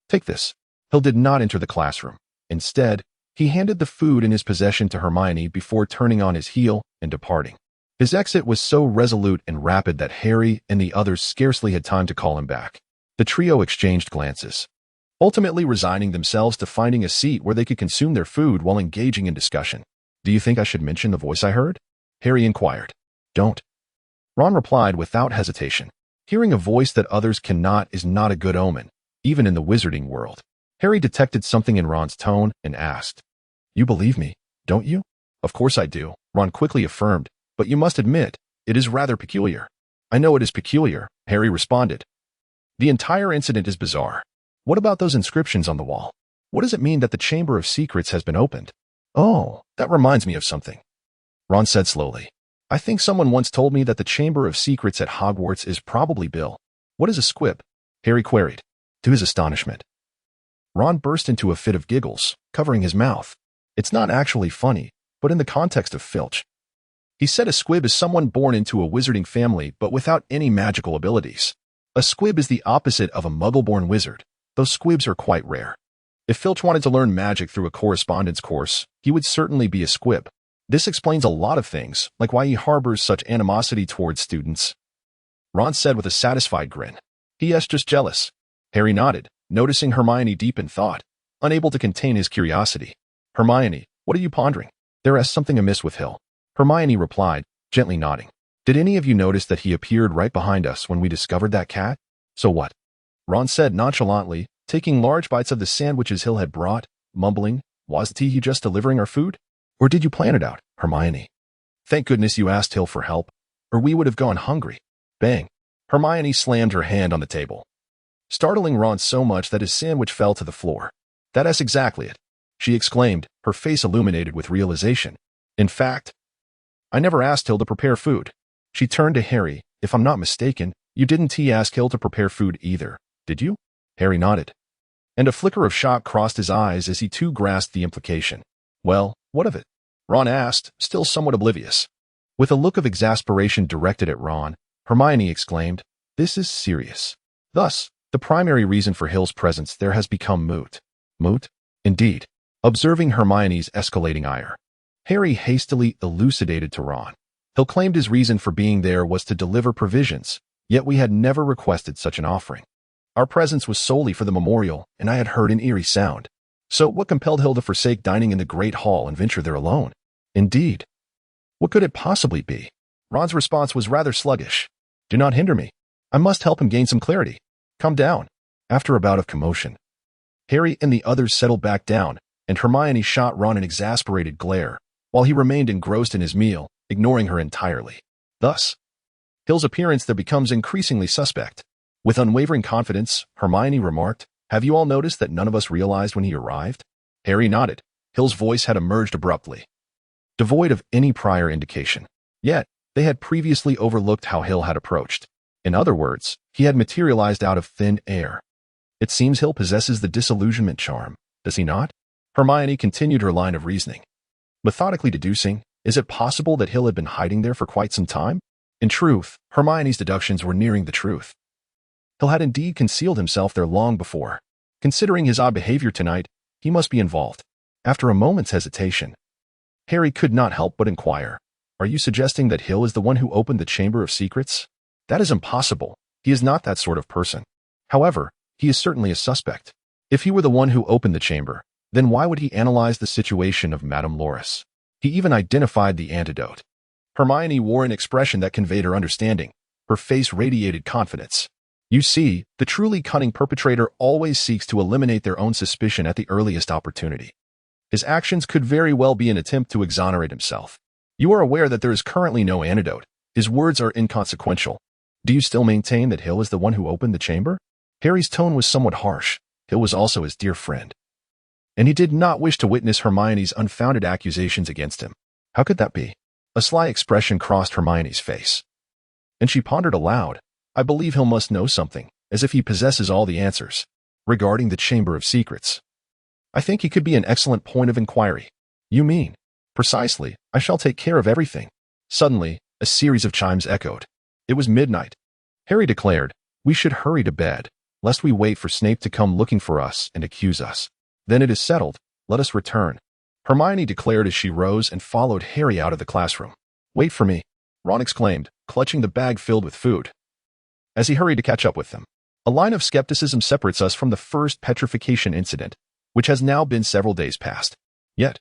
Take this." Hill did not enter the classroom. Instead, he handed the food in his possession to Hermione before turning on his heel and departing. His exit was so resolute and rapid that Harry and the others scarcely had time to call him back. The trio exchanged glances, ultimately resigning themselves to finding a seat where they could consume their food while engaging in discussion. "Do you think I should mention the voice I heard?" Harry inquired. "Don't," Ron replied without hesitation. Hearing a voice that others cannot is not a good omen, even in the wizarding world. Harry detected something in Ron's tone and asked, "You believe me, don't you?" "Of course I do," Ron quickly affirmed, "but you must admit, It is rather peculiar. I know it is peculiar, Harry responded. The entire incident is bizarre. What about those inscriptions on the wall? What does it mean that the Chamber of Secrets has been opened? Oh, that reminds me of something. Ron said slowly. I think someone once told me that the Chamber of Secrets at Hogwarts is probably Bill. What is a squib? Harry queried. To his astonishment, Ron burst into a fit of giggles, covering his mouth. It's not actually funny, but in the context of Filch. He said a squib is someone born into a wizarding family but without any magical abilities. A squib is the opposite of a muggle-born wizard, though squibs are quite rare. If Filch wanted to learn magic through a correspondence course, he would certainly be a squib. This explains a lot of things, like why he harbors such animosity towards students. Ron said with a satisfied grin. P.S. just jealous. Harry nodded, noticing Hermione deep in thought, unable to contain his curiosity. Hermione, what are you pondering? There is something amiss with Hill. Hermione replied, gently nodding. Did any of you notice that he appeared right behind us when we discovered that cat? So what? Ron said nonchalantly, taking large bites of the sandwiches Hill had brought, mumbling, wasn't he just delivering our food? Or did you plan it out, Hermione? Thank goodness you asked Hill for help, or we would have gone hungry. Bang. Hermione slammed her hand on the table, startling Ron so much that his sandwich fell to the floor. That is exactly it, she exclaimed, her face illuminated with realization. In fact, I never asked Hill to prepare food. She turned to Harry. If I'm not mistaken, you didn't ask Hill to prepare food either, did you? Harry nodded, and a flicker of shock crossed his eyes as he too grasped the implication. Well, what of it? Ron asked, still somewhat oblivious. With a look of exasperation directed at Ron, Hermione exclaimed, This is serious. Thus, the primary reason for Hill's presence there has become moot. Moot? Indeed. Observing Hermione's escalating ire, Harry hastily elucidated to Ron. Hill claimed his reason for being there was to deliver provisions, yet we had never requested such an offering. Our presence was solely for the memorial, and I had heard an eerie sound. So what compelled Hill to forsake dining in the Great Hall and venture there alone? Indeed. What could it possibly be? Ron's response was rather sluggish. Do not hinder me. I must help him gain some clarity. Calm down. After a bout of commotion, Harry and the others settled back down, and Hermione shot Ron an exasperated glare, while he remained engrossed in his meal, ignoring her entirely. Thus, Hill's appearance there becomes increasingly suspect. With unwavering confidence, Hermione remarked, Have you all noticed that none of us realized when he arrived? Harry nodded. Hill's voice had emerged abruptly, devoid of any prior indication. Yet, they had previously overlooked how Hill had approached. In other words, he had materialized out of thin air. It seems Hill possesses the disillusionment charm, does he not? Hermione continued her line of reasoning, methodically deducing, is it possible that Hill had been hiding there for quite some time? In truth, Hermione's deductions were nearing the truth. Hill had indeed concealed himself there long before. Considering his odd behavior tonight, he must be involved. After a moment's hesitation, Harry could not help but inquire, Are you suggesting that Hill is the one who opened the Chamber of Secrets? That is impossible. He is not that sort of person. However, he is certainly a suspect. If he were the one who opened the chamber, then why would he analyze the situation of Madame Loris? He even identified the antidote. Hermione wore an expression that conveyed her understanding. Her face radiated confidence. You see, the truly cunning perpetrator always seeks to eliminate their own suspicion at the earliest opportunity. His actions could very well be an attempt to exonerate himself. You are aware that there is currently no antidote. His words are inconsequential. Do you still maintain that Hill is the one who opened the chamber? Harry's tone was somewhat harsh. Hill was also his dear friend, and he did not wish to witness Hermione's unfounded accusations against him. How could that be? A sly expression crossed Hermione's face, and she pondered aloud. I believe Hill must know something, as if he possesses all the answers, regarding the Chamber of Secrets. I think he could be an excellent point of inquiry. You mean? Precisely, I shall take care of everything. Suddenly, a series of chimes echoed. It was midnight. Harry declared, We should hurry to bed, lest we wait for Snape to come looking for us and accuse us. Then it is settled, let us return. Hermione declared as she rose and followed Harry out of the classroom. Wait for me, Ron exclaimed, clutching the bag filled with food, as he hurried to catch up with them. A line of skepticism separates us from the first petrification incident, which has now been several days past. Yet,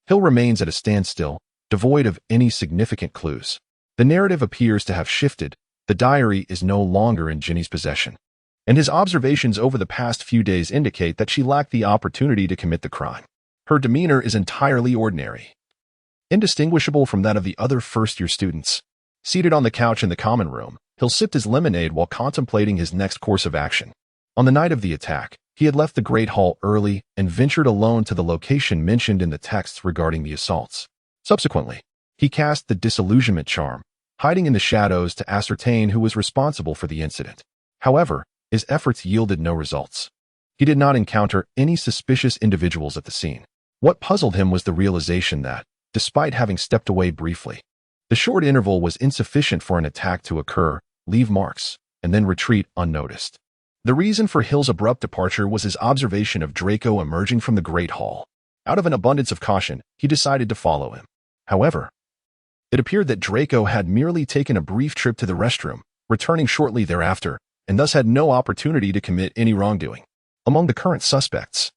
Hill remains at a standstill, devoid of any significant clues. The narrative appears to have shifted. The diary is no longer in Ginny's possession, and his observations over the past few days indicate that she lacked the opportunity to commit the crime. Her demeanor is entirely ordinary, indistinguishable from that of the other first-year students. Seated on the couch in the common room, Hill sipped his lemonade while contemplating his next course of action. On the night of the attack, he had left the Great Hall early and ventured alone to the location mentioned in the texts regarding the assaults. Subsequently, he cast the disillusionment charm, hiding in the shadows to ascertain who was responsible for the incident. However, his efforts yielded no results. He did not encounter any suspicious individuals at the scene. What puzzled him was the realization that, despite having stepped away briefly, the short interval was insufficient for an attack to occur, leave marks, and then retreat unnoticed. The reason for Hill's abrupt departure was his observation of Draco emerging from the Great Hall. Out of an abundance of caution, he decided to follow him. However, it appeared that Draco had merely taken a brief trip to the restroom, returning shortly thereafter, and thus had no opportunity to commit any wrongdoing. Among the current suspects,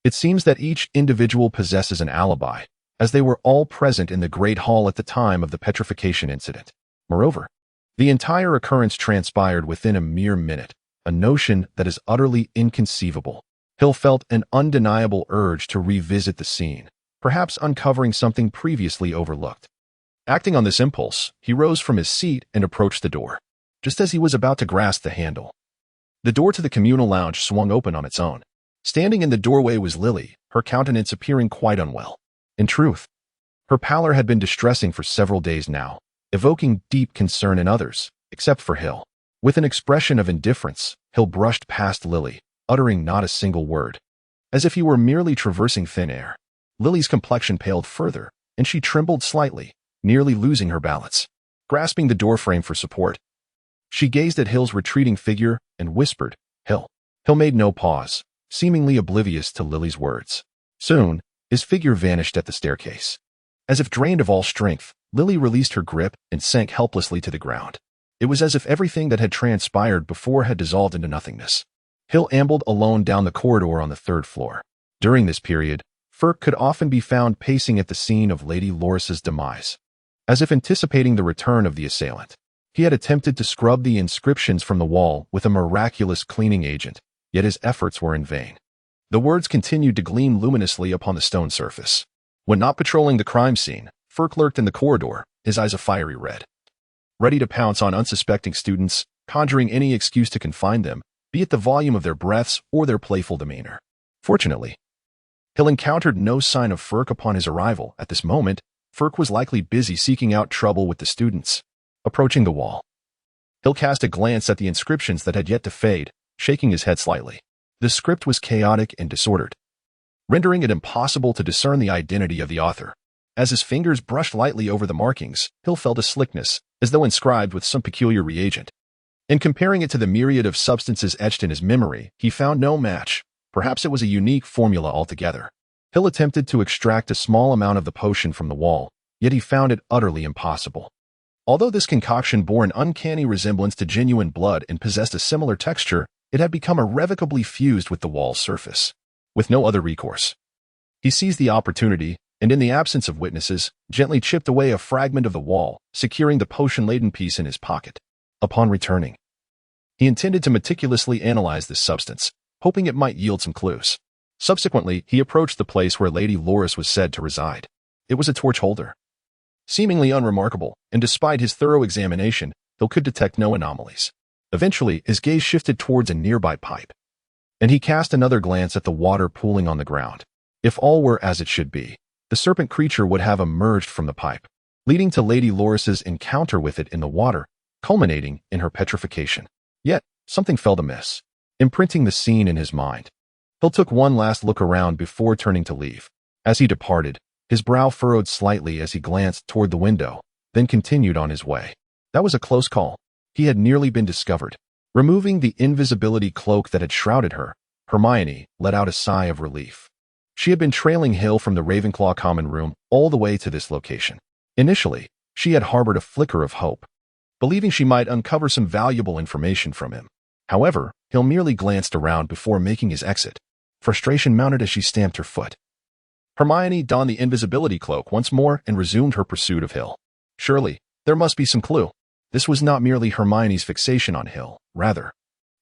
it seems that each individual possesses an alibi, as they were all present in the Great Hall at the time of the petrification incident. Moreover, the entire occurrence transpired within a mere minute, a notion that is utterly inconceivable. Hill felt an undeniable urge to revisit the scene, perhaps uncovering something previously overlooked. Acting on this impulse, he rose from his seat and approached the door. Just as he was about to grasp the handle, the door to the communal lounge swung open on its own. Standing in the doorway was Lily, her countenance appearing quite unwell. In truth, her pallor had been distressing for several days now, evoking deep concern in others, except for Hill. With an expression of indifference, Hill brushed past Lily, uttering not a single word, as if he were merely traversing thin air. Lily's complexion paled further, and she trembled slightly, nearly losing her balance. Grasping the doorframe for support, she gazed at Hill's retreating figure and whispered, "Hill." Hill made no pause, seemingly oblivious to Lily's words. Soon, his figure vanished at the staircase. As if drained of all strength, Lily released her grip and sank helplessly to the ground. It was as if everything that had transpired before had dissolved into nothingness. Hill ambled alone down the corridor on the 3rd floor. During this period, Firk could often be found pacing at the scene of Lady Loris's demise. As if anticipating the return of the assailant, he had attempted to scrub the inscriptions from the wall with a miraculous cleaning agent, yet his efforts were in vain. The words continued to gleam luminously upon the stone surface. When not patrolling the crime scene, Firk lurked in the corridor, his eyes a fiery red, ready to pounce on unsuspecting students, conjuring any excuse to confine them, be it the volume of their breaths or their playful demeanor. Fortunately, Hill encountered no sign of Firk upon his arrival. At this moment, Firk was likely busy seeking out trouble with the students. Approaching the wall, Hill cast a glance at the inscriptions that had yet to fade, shaking his head slightly. The script was chaotic and disordered, rendering it impossible to discern the identity of the author. As his fingers brushed lightly over the markings, Hill felt a slickness, as though inscribed with some peculiar reagent. In comparing it to the myriad of substances etched in his memory, he found no match. Perhaps it was a unique formula altogether. Hill attempted to extract a small amount of the potion from the wall, yet he found it utterly impossible. Although this concoction bore an uncanny resemblance to genuine blood and possessed a similar texture, it had become irrevocably fused with the wall's surface. With no other recourse, he seized the opportunity, and in the absence of witnesses, gently chipped away a fragment of the wall, securing the potion-laden piece in his pocket. Upon returning, he intended to meticulously analyze this substance, hoping it might yield some clues. Subsequently, he approached the place where Lady Loris was said to reside. It was a torch holder. Seemingly unremarkable, and despite his thorough examination, Hill could detect no anomalies. Eventually, his gaze shifted towards a nearby pipe, and he cast another glance at the water pooling on the ground. If all were as it should be, the serpent creature would have emerged from the pipe, leading to Lady Loris's encounter with it in the water, culminating in her petrification. Yet, something felt amiss, imprinting the scene in his mind. Hill took one last look around before turning to leave. As he departed, his brow furrowed slightly as he glanced toward the window, then continued on his way. That was a close call. He had nearly been discovered. Removing the invisibility cloak that had shrouded her, Hermione let out a sigh of relief. She had been trailing Hill from the Ravenclaw common room all the way to this location. Initially, she had harbored a flicker of hope, believing she might uncover some valuable information from him. However, Hill merely glanced around before making his exit. Frustration mounted as she stamped her foot. Hermione donned the invisibility cloak once more and resumed her pursuit of Hill. Surely, there must be some clue. This was not merely Hermione's fixation on Hill, rather,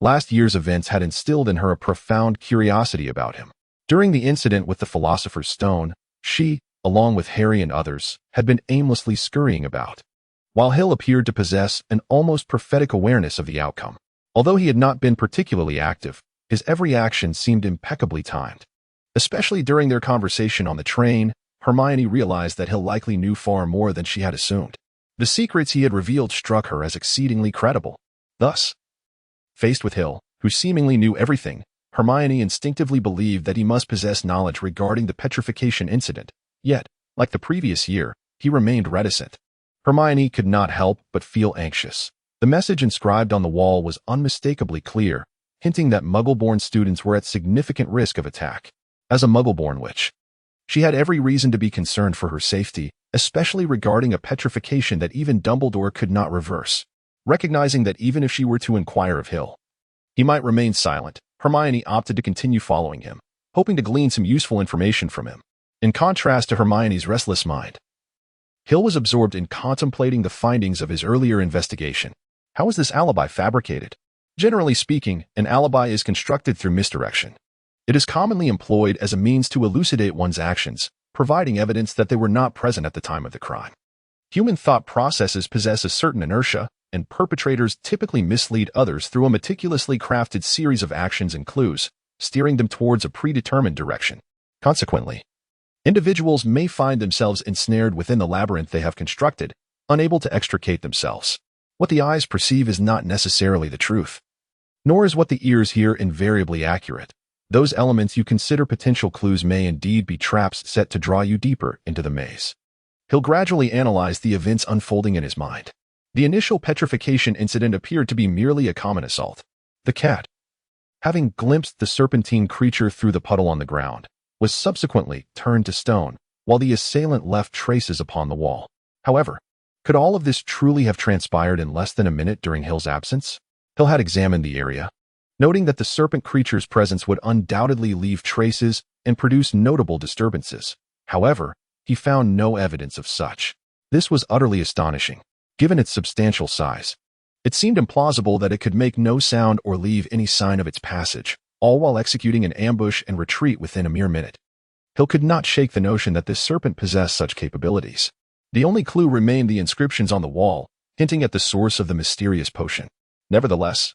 last year's events had instilled in her a profound curiosity about him. During the incident with the Philosopher's Stone, she, along with Harry and others, had been aimlessly scurrying about, while Hill appeared to possess an almost prophetic awareness of the outcome. Although he had not been particularly active, his every action seemed impeccably timed. Especially during their conversation on the train, Hermione realized that Hill likely knew far more than she had assumed. The secrets he had revealed struck her as exceedingly credible. Thus, faced with Hill, who seemingly knew everything, Hermione instinctively believed that he must possess knowledge regarding the petrification incident. Yet, like the previous year, he remained reticent. Hermione could not help but feel anxious. The message inscribed on the wall was unmistakably clear, hinting that Muggle-born students were at significant risk of attack. As a Muggle-born witch, she had every reason to be concerned for her safety, especially regarding a petrification that even Dumbledore could not reverse. Recognizing that even if she were to inquire of Hill, he might remain silent, Hermione opted to continue following him, hoping to glean some useful information from him. In contrast to Hermione's restless mind, Hill was absorbed in contemplating the findings of his earlier investigation. How was this alibi fabricated? Generally speaking, an alibi is constructed through misdirection. It is commonly employed as a means to elucidate one's actions, providing evidence that they were not present at the time of the crime. Human thought processes possess a certain inertia, and perpetrators typically mislead others through a meticulously crafted series of actions and clues, steering them towards a predetermined direction. Consequently, individuals may find themselves ensnared within the labyrinth they have constructed, unable to extricate themselves. What the eyes perceive is not necessarily the truth, nor is what the ears hear invariably accurate. Those elements you consider potential clues may indeed be traps set to draw you deeper into the maze. He'll gradually analyze the events unfolding in his mind. The initial petrification incident appeared to be merely a common assault. The cat, having glimpsed the serpentine creature through the puddle on the ground, was subsequently turned to stone, while the assailant left traces upon the wall. However, could all of this truly have transpired in less than a minute during Hill's absence? Hill had examined the area, noting that the serpent creature's presence would undoubtedly leave traces and produce notable disturbances. However, he found no evidence of such. This was utterly astonishing, given its substantial size. It seemed implausible that it could make no sound or leave any sign of its passage, all while executing an ambush and retreat within a mere minute. Hill could not shake the notion that this serpent possessed such capabilities. The only clue remained the inscriptions on the wall, hinting at the source of the mysterious potion. Nevertheless,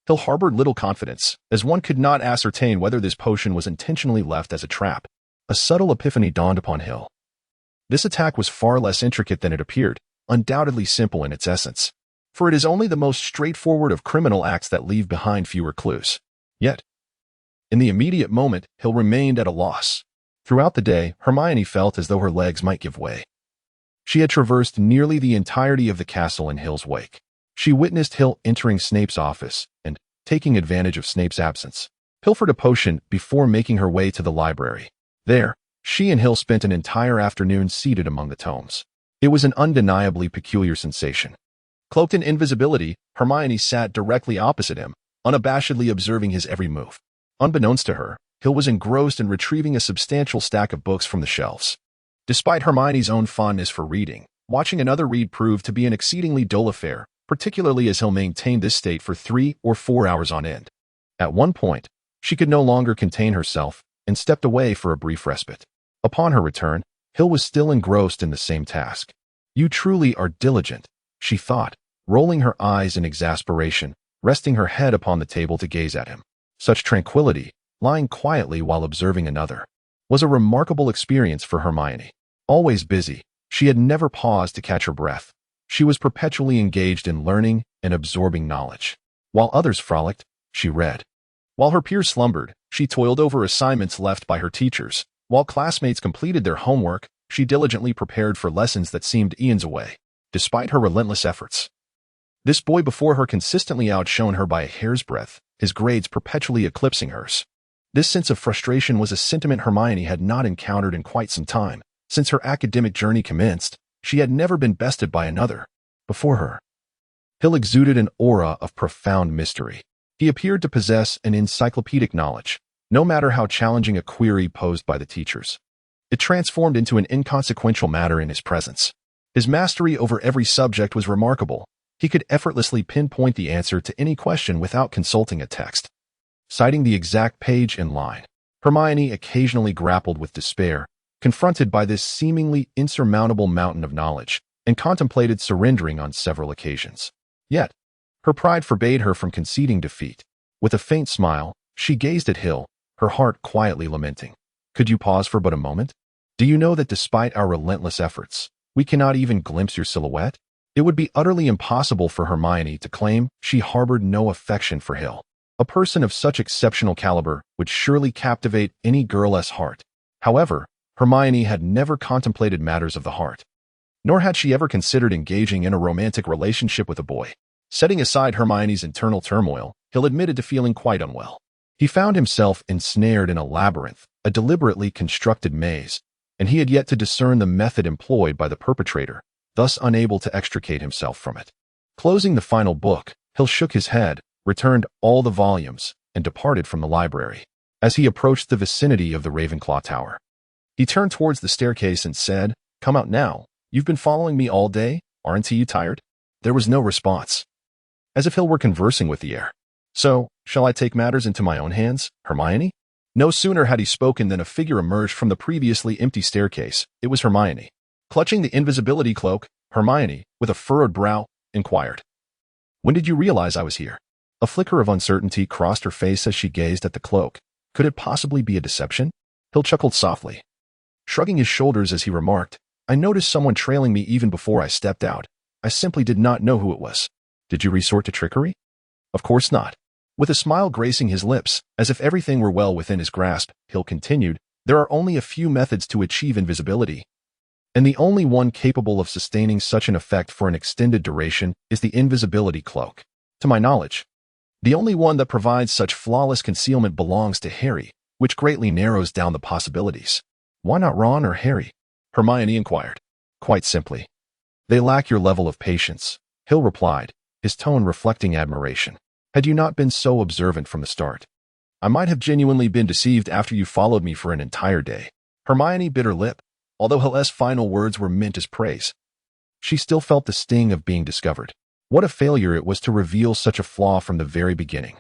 Hill harbored little confidence, as one could not ascertain whether this potion was intentionally left as a trap. A subtle epiphany dawned upon Hill. This attack was far less intricate than it appeared, undoubtedly simple in its essence, for it is only the most straightforward of criminal acts that leave behind fewer clues. Yet, in the immediate moment, Hill remained at a loss. Throughout the day, Hermione felt as though her legs might give way. She had traversed nearly the entirety of the castle in Hill's wake. She witnessed Hill entering Snape's office and, taking advantage of Snape's absence, pilfered a potion before making her way to the library. There, she and Hill spent an entire afternoon seated among the tomes. It was an undeniably peculiar sensation. Cloaked in invisibility, Hermione sat directly opposite him, unabashedly observing his every move. Unbeknownst to her, Hill was engrossed in retrieving a substantial stack of books from the shelves. Despite Hermione's own fondness for reading, watching another read proved to be an exceedingly dull affair, particularly as Hill maintained this state for 3 or 4 hours on end. At one point, she could no longer contain herself and stepped away for a brief respite. Upon her return, Hill was still engrossed in the same task. "You truly are diligent," she thought, rolling her eyes in exasperation, resting her head upon the table to gaze at him. Such tranquility, lying quietly while observing another, was a remarkable experience for Hermione. Always busy, she had never paused to catch her breath. She was perpetually engaged in learning and absorbing knowledge. While others frolicked, she read. While her peers slumbered, she toiled over assignments left by her teachers. While classmates completed their homework, she diligently prepared for lessons that seemed eons away. Despite her relentless efforts, this boy before her consistently outshone her by a hair's breadth, his grades perpetually eclipsing hers. This sense of frustration was a sentiment Hermione had not encountered in quite some time. Since her academic journey commenced, she had never been bested by another. Before her, Hill exuded an aura of profound mystery. He appeared to possess an encyclopedic knowledge, no matter how challenging a query posed by the teachers. It transformed into an inconsequential matter in his presence. His mastery over every subject was remarkable. He could effortlessly pinpoint the answer to any question without consulting a text. Citing the exact page and line, Hermione occasionally grappled with despair, confronted by this seemingly insurmountable mountain of knowledge. and contemplated surrendering on several occasions. Yet, her pride forbade her from conceding defeat. With a faint smile, she gazed at Hill, her heart quietly lamenting. Could you pause for but a moment? Do you know that despite our relentless efforts, we cannot even glimpse your silhouette? It would be utterly impossible for Hermione to claim she harbored no affection for Hill. A person of such exceptional caliber would surely captivate any girl's heart. However, Hermione had never contemplated matters of the heart, nor had she ever considered engaging in a romantic relationship with a boy. Setting aside Hermione's internal turmoil, Hill admitted to feeling quite unwell. He found himself ensnared in a labyrinth, a deliberately constructed maze, and he had yet to discern the method employed by the perpetrator, thus unable to extricate himself from it. Closing the final book, Hill shook his head, returned all the volumes, and departed from the library. As he approached the vicinity of the Ravenclaw Tower, he turned towards the staircase and said, "Come out now. You've been following me all day, aren't you tired?" There was no response, as if Hill were conversing with the air. "So, shall I take matters into my own hands, Hermione?" No sooner had he spoken than a figure emerged from the previously empty staircase. It was Hermione. Clutching the invisibility cloak, Hermione, with a furrowed brow, inquired, "When did you realize I was here?" A flicker of uncertainty crossed her face as she gazed at the cloak. Could it possibly be a deception? Hill chuckled softly, shrugging his shoulders as he remarked, "I noticed someone trailing me even before I stepped out. I simply did not know who it was." "Did you resort to trickery?" "Of course not." With a smile gracing his lips, as if everything were well within his grasp, Hill continued, "There are only a few methods to achieve invisibility, and the only one capable of sustaining such an effect for an extended duration is the invisibility cloak. To my knowledge, the only one that provides such flawless concealment belongs to Harry, which greatly narrows down the possibilities." "Why not Ron or Harry?" Hermione inquired. "Quite simply, they lack your level of patience," Hill replied, his tone reflecting admiration. "Had you not been so observant from the start, I might have genuinely been deceived after you followed me for an entire day." Hermione bit her lip, although Hill's final words were meant as praise. She still felt the sting of being discovered. What a failure it was to reveal such a flaw from the very beginning.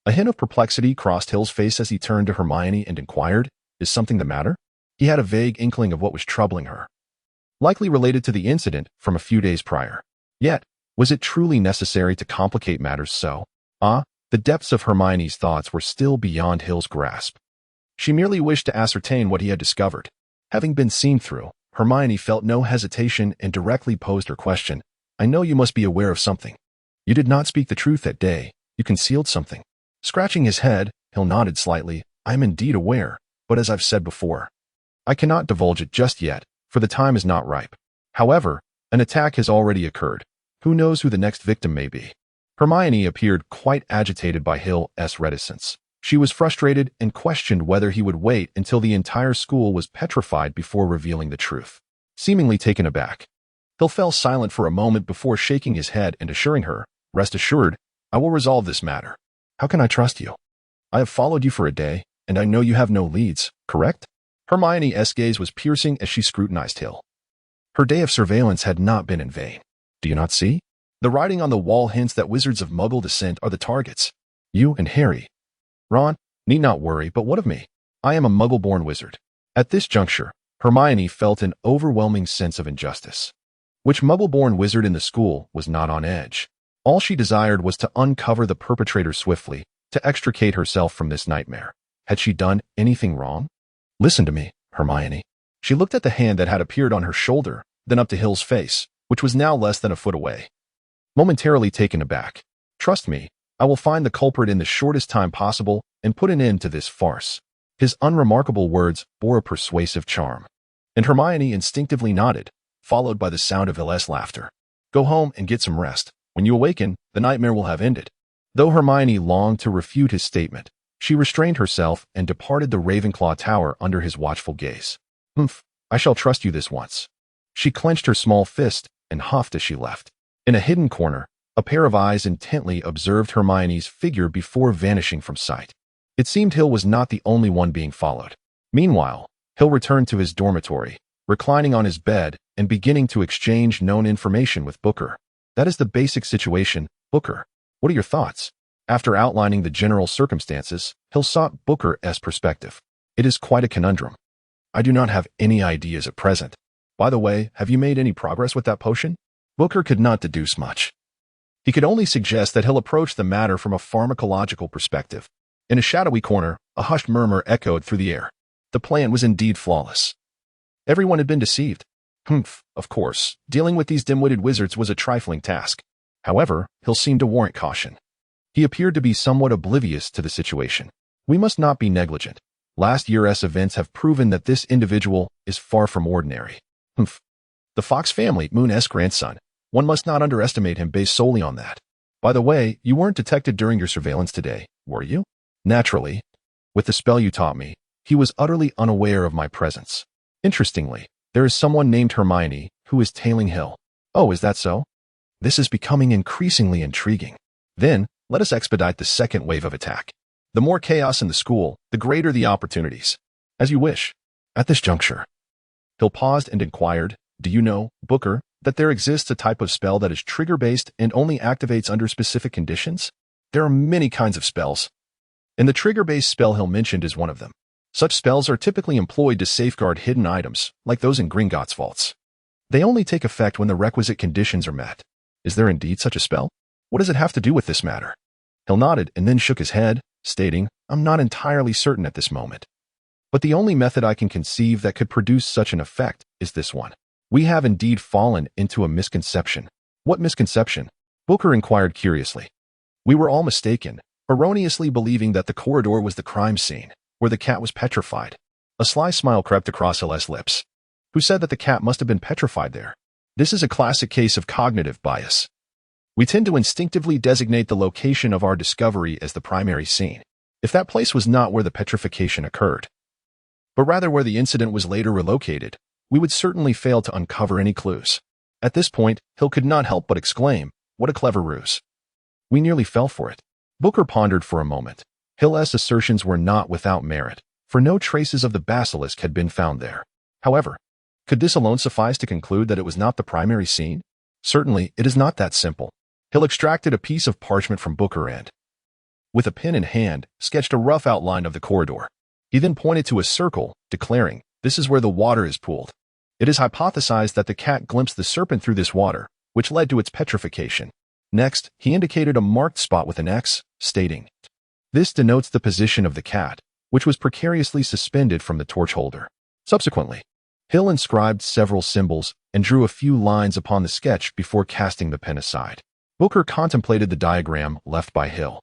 A hint of perplexity crossed Hill's face as he turned to Hermione and inquired, "Is something the matter?" He had a vague inkling of what was troubling her, likely related to the incident from a few days prior. Yet, was it truly necessary to complicate matters so? The depths of Hermione's thoughts were still beyond Hill's grasp. She merely wished to ascertain what he had discovered. Having been seen through, Hermione felt no hesitation and directly posed her question. "I know you must be aware of something. You did not speak the truth that day. You concealed something." Scratching his head, Hill nodded slightly. "I am indeed aware, but as I've said before, I cannot divulge it just yet, for the time is not ripe. However, an attack has already occurred. Who knows who the next victim may be?" Hermione appeared quite agitated by Hill's reticence. She was frustrated and questioned whether he would wait until the entire school was petrified before revealing the truth. Seemingly taken aback, Hill fell silent for a moment before shaking his head and assuring her, "Rest assured, I will resolve this matter." "How can I trust you? I have followed you for a day, and I know you have no leads, correct?" Hermione's gaze was piercing as she scrutinized Hill. Her day of surveillance had not been in vain. "Do you not see? The writing on the wall hints that wizards of Muggle descent are the targets. You and Harry. Ron need not worry, but what of me? I am a Muggle-born wizard." At this juncture, Hermione felt an overwhelming sense of injustice. Which Muggle-born wizard in the school was not on edge? All she desired was to uncover the perpetrator swiftly, to extricate herself from this nightmare. Had she done anything wrong? "Listen to me, Hermione." She looked at the hand that had appeared on her shoulder, then up to Hill's face, which was now less than a foot away. Momentarily taken aback, "Trust me, I will find the culprit in the shortest time possible and put an end to this farce." His unremarkable words bore a persuasive charm, and Hermione instinctively nodded, followed by the sound of Hill's laughter. "Go home and get some rest. When you awaken, the nightmare will have ended." Though Hermione longed to refute his statement, she restrained herself and departed the Ravenclaw Tower under his watchful gaze. I shall trust you this once." She clenched her small fist and huffed as she left. In a hidden corner, a pair of eyes intently observed Hermione's figure before vanishing from sight. It seemed Hill was not the only one being followed. Meanwhile, Hill returned to his dormitory, reclining on his bed and beginning to exchange known information with Booker. "That is the basic situation, Booker. What are your thoughts?" After outlining the general circumstances, Hill sought Booker's perspective. "It is quite a conundrum. I do not have any ideas at present, By the way, have you made any progress with that potion? Booker could not deduce much. He could only suggest that Hill approach the matter from a pharmacological perspective. In a shadowy corner, a hushed murmur echoed through the air. The plan was indeed flawless. Everyone had been deceived. Of course, dealing with these dim-witted wizards was a trifling task. However, Hill seemed to warrant caution. He appeared to be somewhat oblivious to the situation. We must not be negligent. Last year's events have proven that this individual is far from ordinary. The Fox family, Moon's grandson. One must not underestimate him based solely on that. By the way, you weren't detected during your surveillance today, were you? Naturally. With the spell you taught me, he was utterly unaware of my presence. Interestingly, there is someone named Hermione who is tailing Hill. Oh, is that so? This is becoming increasingly intriguing. Then, let us expedite the second wave of attack. The more chaos in the school, the greater the opportunities. As you wish. At this juncture, Hill paused and inquired, do you know, Booker, that there exists a type of spell that is trigger-based and only activates under specific conditions? There are many kinds of spells, and the trigger-based spell Hill mentioned is one of them. Such spells are typically employed to safeguard hidden items, like those in Gringotts vaults. They only take effect when the requisite conditions are met. Is there indeed such a spell? What does it have to do with this matter? Hill nodded and then shook his head, stating, I'm not entirely certain at this moment. But the only method I can conceive that could produce such an effect is this one. We have indeed fallen into a misconception. What misconception? Booker inquired curiously. We were all mistaken, erroneously believing that the corridor was the crime scene, where the cat was petrified. A sly smile crept across Hill's lips. Who said that the cat must have been petrified there? This is a classic case of cognitive bias. We tend to instinctively designate the location of our discovery as the primary scene, if that place was not where the petrification occurred, but rather where the incident was later relocated, we would certainly fail to uncover any clues. At this point, Hill could not help but exclaim, what a clever ruse. We nearly fell for it. Booker pondered for a moment. Hill's assertions were not without merit, for no traces of the basilisk had been found there. However, could this alone suffice to conclude that it was not the primary scene? Certainly, it is not that simple. Hill extracted a piece of parchment from Booker and, with a pen in hand, sketched a rough outline of the corridor. He then pointed to a circle, declaring, this is where the water is pooled. It is hypothesized that the cat glimpsed the serpent through this water, which led to its petrification. Next, he indicated a marked spot with an X, stating, this denotes the position of the cat, which was precariously suspended from the torch holder. Subsequently, Hill inscribed several symbols and drew a few lines upon the sketch before casting the pen aside. Booker contemplated the diagram left by Hill,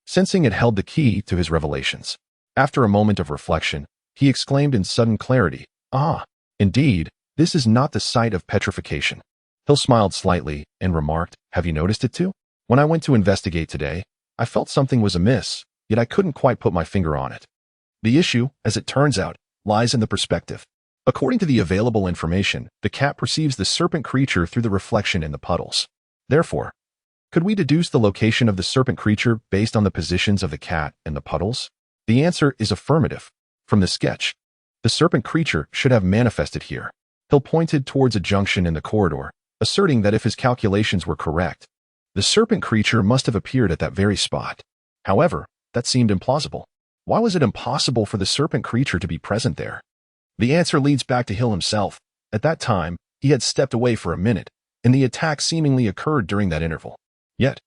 sensing it held the key to his revelations. After a moment of reflection, he exclaimed in sudden clarity, ah, indeed, this is not the site of petrification. Hill smiled slightly and remarked, have you noticed it too? When I went to investigate today, I felt something was amiss, yet I couldn't quite put my finger on it. The issue, as it turns out, lies in the perspective. According to the available information, the cat perceives the serpent creature through the reflection in the puddles. Therefore, could we deduce the location of the serpent creature based on the positions of the cat and the puddles? The answer is affirmative. From the sketch, the serpent creature should have manifested here. Hill pointed towards a junction in the corridor, asserting that if his calculations were correct, the serpent creature must have appeared at that very spot. However, that seemed implausible. Why was it impossible for the serpent creature to be present there? The answer leads back to Hill himself. At that time, he had stepped away for a minute, and the attack seemingly occurred during that interval. Yet,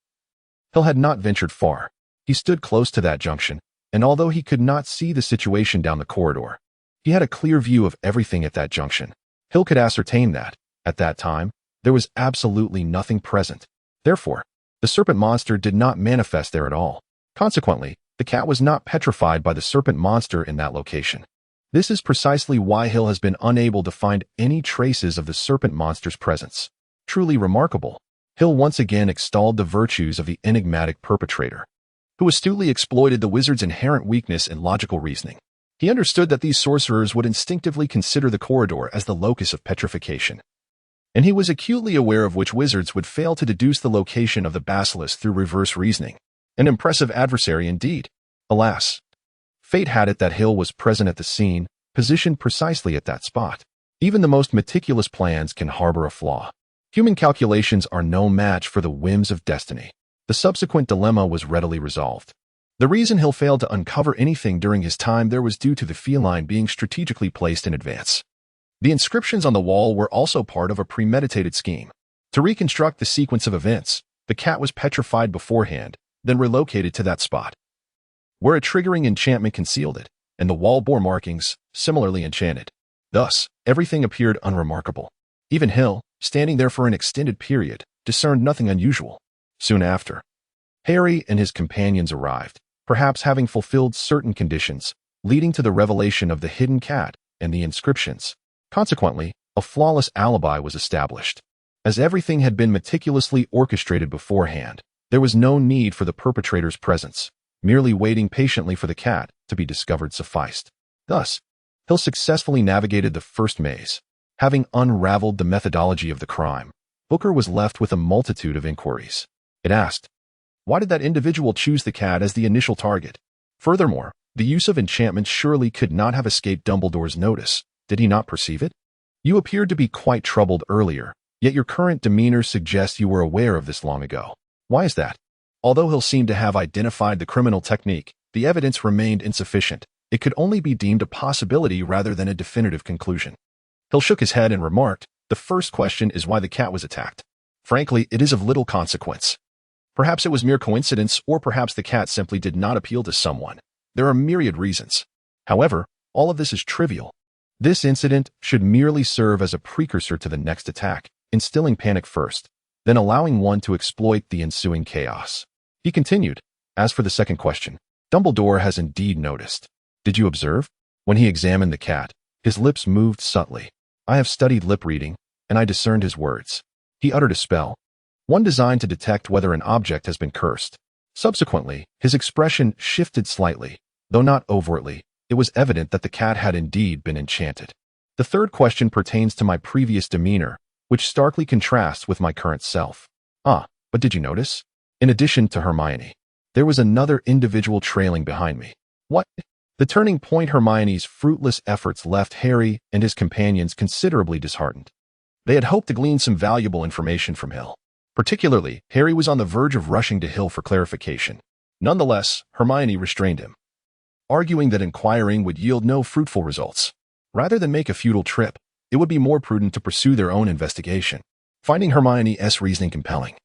Hill had not ventured far. He stood close to that junction, and although he could not see the situation down the corridor, he had a clear view of everything at that junction. Hill could ascertain that, at that time, there was absolutely nothing present. Therefore, the serpent monster did not manifest there at all. Consequently, the cat was not petrified by the serpent monster in that location. This is precisely why Hill has been unable to find any traces of the serpent monster's presence. Truly remarkable. Hill once again extolled the virtues of the enigmatic perpetrator, who astutely exploited the wizard's inherent weakness in logical reasoning. He understood that these sorcerers would instinctively consider the corridor as the locus of petrification, and he was acutely aware of which wizards would fail to deduce the location of the basilisk through reverse reasoning. An impressive adversary indeed. Alas, fate had it that Hill was present at the scene, positioned precisely at that spot. Even the most meticulous plans can harbor a flaw. Human calculations are no match for the whims of destiny. The subsequent dilemma was readily resolved. The reason Hill failed to uncover anything during his time there was due to the feline being strategically placed in advance. The inscriptions on the wall were also part of a premeditated scheme. To reconstruct the sequence of events, the cat was petrified beforehand, then relocated to that spot, where a triggering enchantment concealed it, and the wall bore markings, similarly enchanted. Thus, everything appeared unremarkable. Even Hill, standing there for an extended period, discerned nothing unusual. Soon after, Harry and his companions arrived, perhaps having fulfilled certain conditions, leading to the revelation of the hidden cat and the inscriptions. Consequently, a flawless alibi was established. As everything had been meticulously orchestrated beforehand, there was no need for the perpetrator's presence. Merely waiting patiently for the cat to be discovered sufficed. Thus, Hill successfully navigated the first maze. Having unraveled the methodology of the crime, Booker was left with a multitude of inquiries. It asked, why did that individual choose the cat as the initial target? Furthermore, the use of enchantment surely could not have escaped Dumbledore's notice. Did he not perceive it? You appeared to be quite troubled earlier, yet your current demeanor suggests you were aware of this long ago. Why is that? Although Hill seemed to have identified the criminal technique, the evidence remained insufficient. It could only be deemed a possibility rather than a definitive conclusion. Hill shook his head and remarked, the first question is why the cat was attacked. Frankly, it is of little consequence. Perhaps it was mere coincidence, or perhaps the cat simply did not appeal to someone. There are myriad reasons. However, all of this is trivial. This incident should merely serve as a precursor to the next attack, instilling panic first, then allowing one to exploit the ensuing chaos. He continued, as for the second question, Dumbledore has indeed noticed. Did you observe? When he examined the cat, his lips moved subtly. I have studied lip reading, and I discerned his words. He uttered a spell, one designed to detect whether an object has been cursed. Subsequently, his expression shifted slightly, though not overtly. It was evident that the cat had indeed been enchanted. The third question pertains to my previous demeanor, which starkly contrasts with my current self. But did you notice? In addition to Hermione, there was another individual trailing behind me. What? The turning point Hermione's fruitless efforts left Harry and his companions considerably disheartened. They had hoped to glean some valuable information from Hill. Particularly, Harry was on the verge of rushing to Hill for clarification. Nonetheless, Hermione restrained him, arguing that inquiring would yield no fruitful results. Rather than make a futile trip, it would be more prudent to pursue their own investigation. Finding Hermione's reasoning compelling,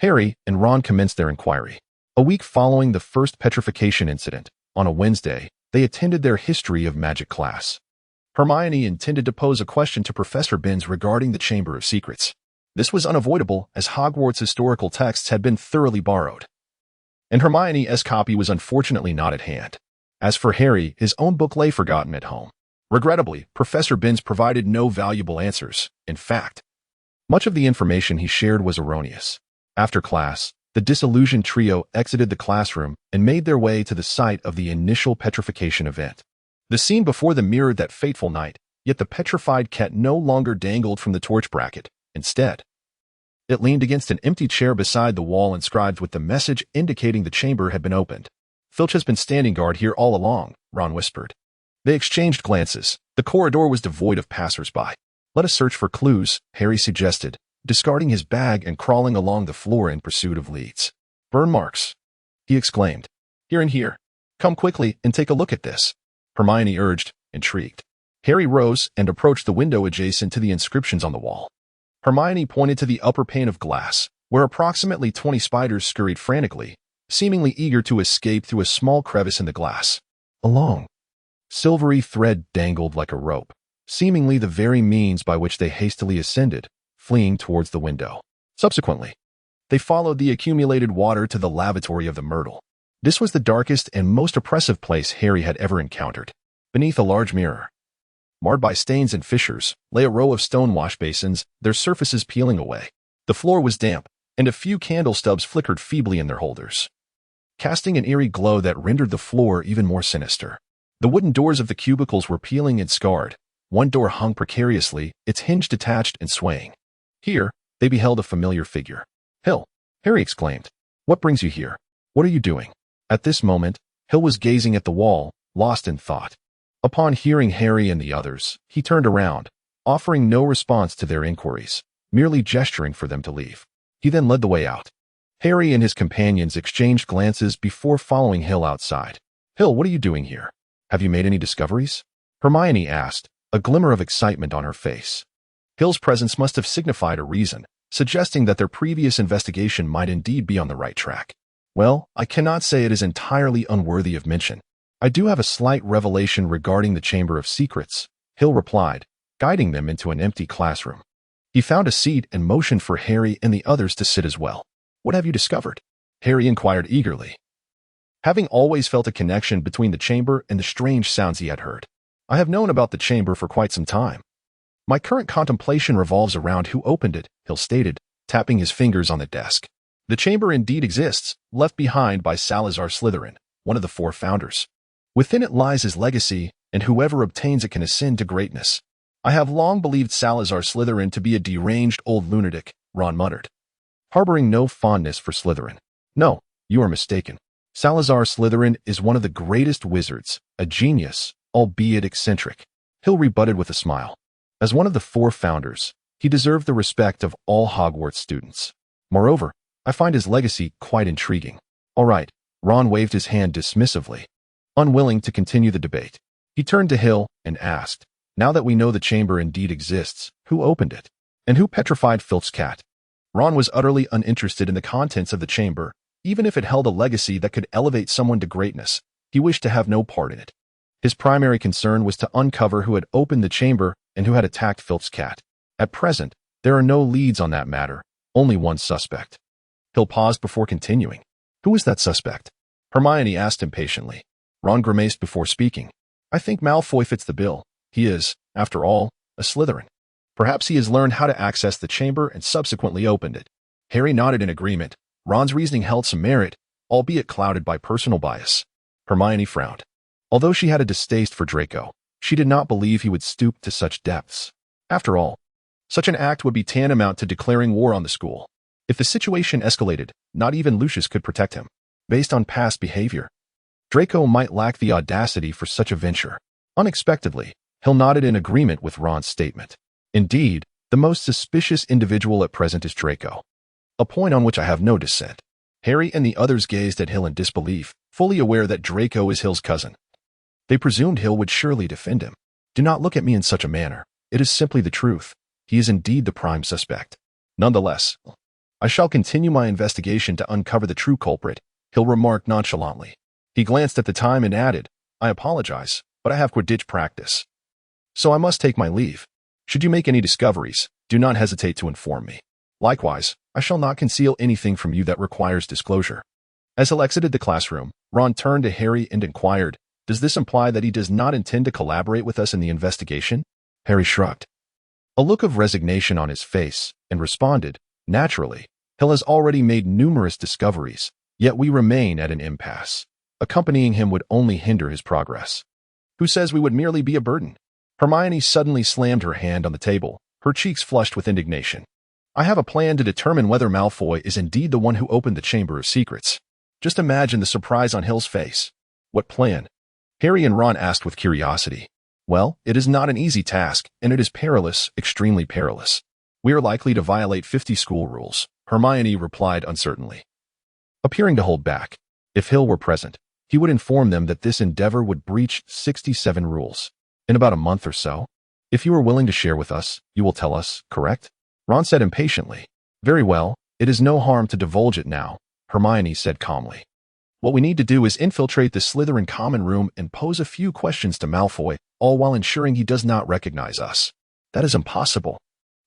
Harry and Ron commenced their inquiry. A week following the first petrification incident, on a Wednesday, they attended their History of Magic class. Hermione intended to pose a question to Professor Binns regarding the Chamber of Secrets. This was unavoidable, as Hogwarts historical texts had been thoroughly borrowed, and Hermione's copy was unfortunately not at hand. As for Harry, his own book lay forgotten at home. Regrettably, Professor Binns provided no valuable answers. In fact, much of the information he shared was erroneous. After class, the disillusioned trio exited the classroom and made their way to the site of the initial petrification event. The scene before them mirrored that fateful night, yet the petrified cat no longer dangled from the torch bracket. Instead, it leaned against an empty chair beside the wall inscribed with the message indicating the chamber had been opened. Filch has been standing guard here all along, Ron whispered. They exchanged glances. The corridor was devoid of passers-by. Let us search for clues, Harry suggested, discarding his bag and crawling along the floor in pursuit of leads. Burn marks, he exclaimed. Here and here. Come quickly and take a look at this, Hermione urged, intrigued. Harry rose and approached the window adjacent to the inscriptions on the wall. Hermione pointed to the upper pane of glass, where approximately 20 spiders scurried frantically, seemingly eager to escape through a small crevice in the glass. A long, silvery thread dangled like a rope, seemingly the very means by which they hastily ascended, fleeing towards the window. Subsequently, they followed the accumulated water to the lavatory of the Myrtle. This was the darkest and most oppressive place Harry had ever encountered. Beneath a large mirror, marred by stains and fissures, lay a row of stone wash basins, their surfaces peeling away. The floor was damp, and a few candle stubs flickered feebly in their holders, casting an eerie glow that rendered the floor even more sinister. The wooden doors of the cubicles were peeling and scarred. One door hung precariously, its hinge detached and swaying. Here, they beheld a familiar figure. Hill, Harry exclaimed. What brings you here? What are you doing? At this moment, Hill was gazing at the wall, lost in thought. Upon hearing Harry and the others, he turned around, offering no response to their inquiries, merely gesturing for them to leave. He then led the way out. Harry and his companions exchanged glances before following Hill outside. Hill, what are you doing here? Have you made any discoveries? Hermione asked, a glimmer of excitement on her face. Hill's presence must have signified a reason, suggesting that their previous investigation might indeed be on the right track. Well, I cannot say it is entirely unworthy of mention. I do have a slight revelation regarding the Chamber of Secrets, Hill replied, guiding them into an empty classroom. He found a seat and motioned for Harry and the others to sit as well. What have you discovered? Harry inquired eagerly. Having always felt a connection between the chamber and the strange sounds he had heard, I have known about the chamber for quite some time. My current contemplation revolves around who opened it, Hill stated, tapping his fingers on the desk. The chamber indeed exists, left behind by Salazar Slytherin, one of the 4 founders. Within it lies his legacy, and whoever obtains it can ascend to greatness. I have long believed Salazar Slytherin to be a deranged old lunatic, Ron muttered, harboring no fondness for Slytherin. No, you are mistaken. Salazar Slytherin is one of the greatest wizards, a genius, albeit eccentric. Hill rebutted with a smile. As one of the 4 founders, he deserved the respect of all Hogwarts students. Moreover, I find his legacy quite intriguing. All right, Ron waved his hand dismissively, unwilling to continue the debate. He turned to Hill and asked, now that we know the chamber indeed exists, who opened it? And who petrified Filch's cat? Ron was utterly uninterested in the contents of the chamber. Even if it held a legacy that could elevate someone to greatness, he wished to have no part in it. His primary concern was to uncover who had opened the chamber and who had attacked Filch's cat. At present, there are no leads on that matter, only one suspect. Hill paused before continuing. Who is that suspect? Hermione asked impatiently. Ron grimaced before speaking. I think Malfoy fits the bill. He is, after all, a Slytherin. Perhaps he has learned how to access the chamber and subsequently opened it. Harry nodded in agreement. Ron's reasoning held some merit, albeit clouded by personal bias. Hermione frowned. Although she had a distaste for Draco, she did not believe he would stoop to such depths. After all, such an act would be tantamount to declaring war on the school. If the situation escalated, not even Lucius could protect him. Based on past behavior, Draco might lack the audacity for such a venture. Unexpectedly, Hill nodded in agreement with Ron's statement. Indeed, the most suspicious individual at present is Draco. A point on which I have no dissent. Harry and the others gazed at Hill in disbelief, fully aware that Draco is Hill's cousin. They presumed Hill would surely defend him. Do not look at me in such a manner. It is simply the truth. He is indeed the prime suspect. Nonetheless, I shall continue my investigation to uncover the true culprit, Hill remarked nonchalantly. He glanced at the time and added, I apologize, but I have Quidditch practice. So I must take my leave. Should you make any discoveries, do not hesitate to inform me. Likewise, I shall not conceal anything from you that requires disclosure. As Hill exited the classroom, Ron turned to Harry and inquired, does this imply that he does not intend to collaborate with us in the investigation? Harry shrugged, a look of resignation on his face, and responded, naturally, Hill has already made numerous discoveries, yet we remain at an impasse. Accompanying him would only hinder his progress. Who says we would merely be a burden? Hermione suddenly slammed her hand on the table, her cheeks flushed with indignation. I have a plan to determine whether Malfoy is indeed the one who opened the Chamber of Secrets. Just imagine the surprise on Hill's face. What plan? Harry and Ron asked with curiosity. Well, it is not an easy task, and it is perilous, extremely perilous. We are likely to violate 50 school rules, Hermione replied uncertainly, appearing to hold back. If Hill were present, he would inform them that this endeavor would breach 67 rules. In about a month or so. If you are willing to share with us, you will tell us, correct? Ron said impatiently. Very well, it is no harm to divulge it now, Hermione said calmly. What we need to do is infiltrate the Slytherin common room and pose a few questions to Malfoy, all while ensuring he does not recognize us. That is impossible,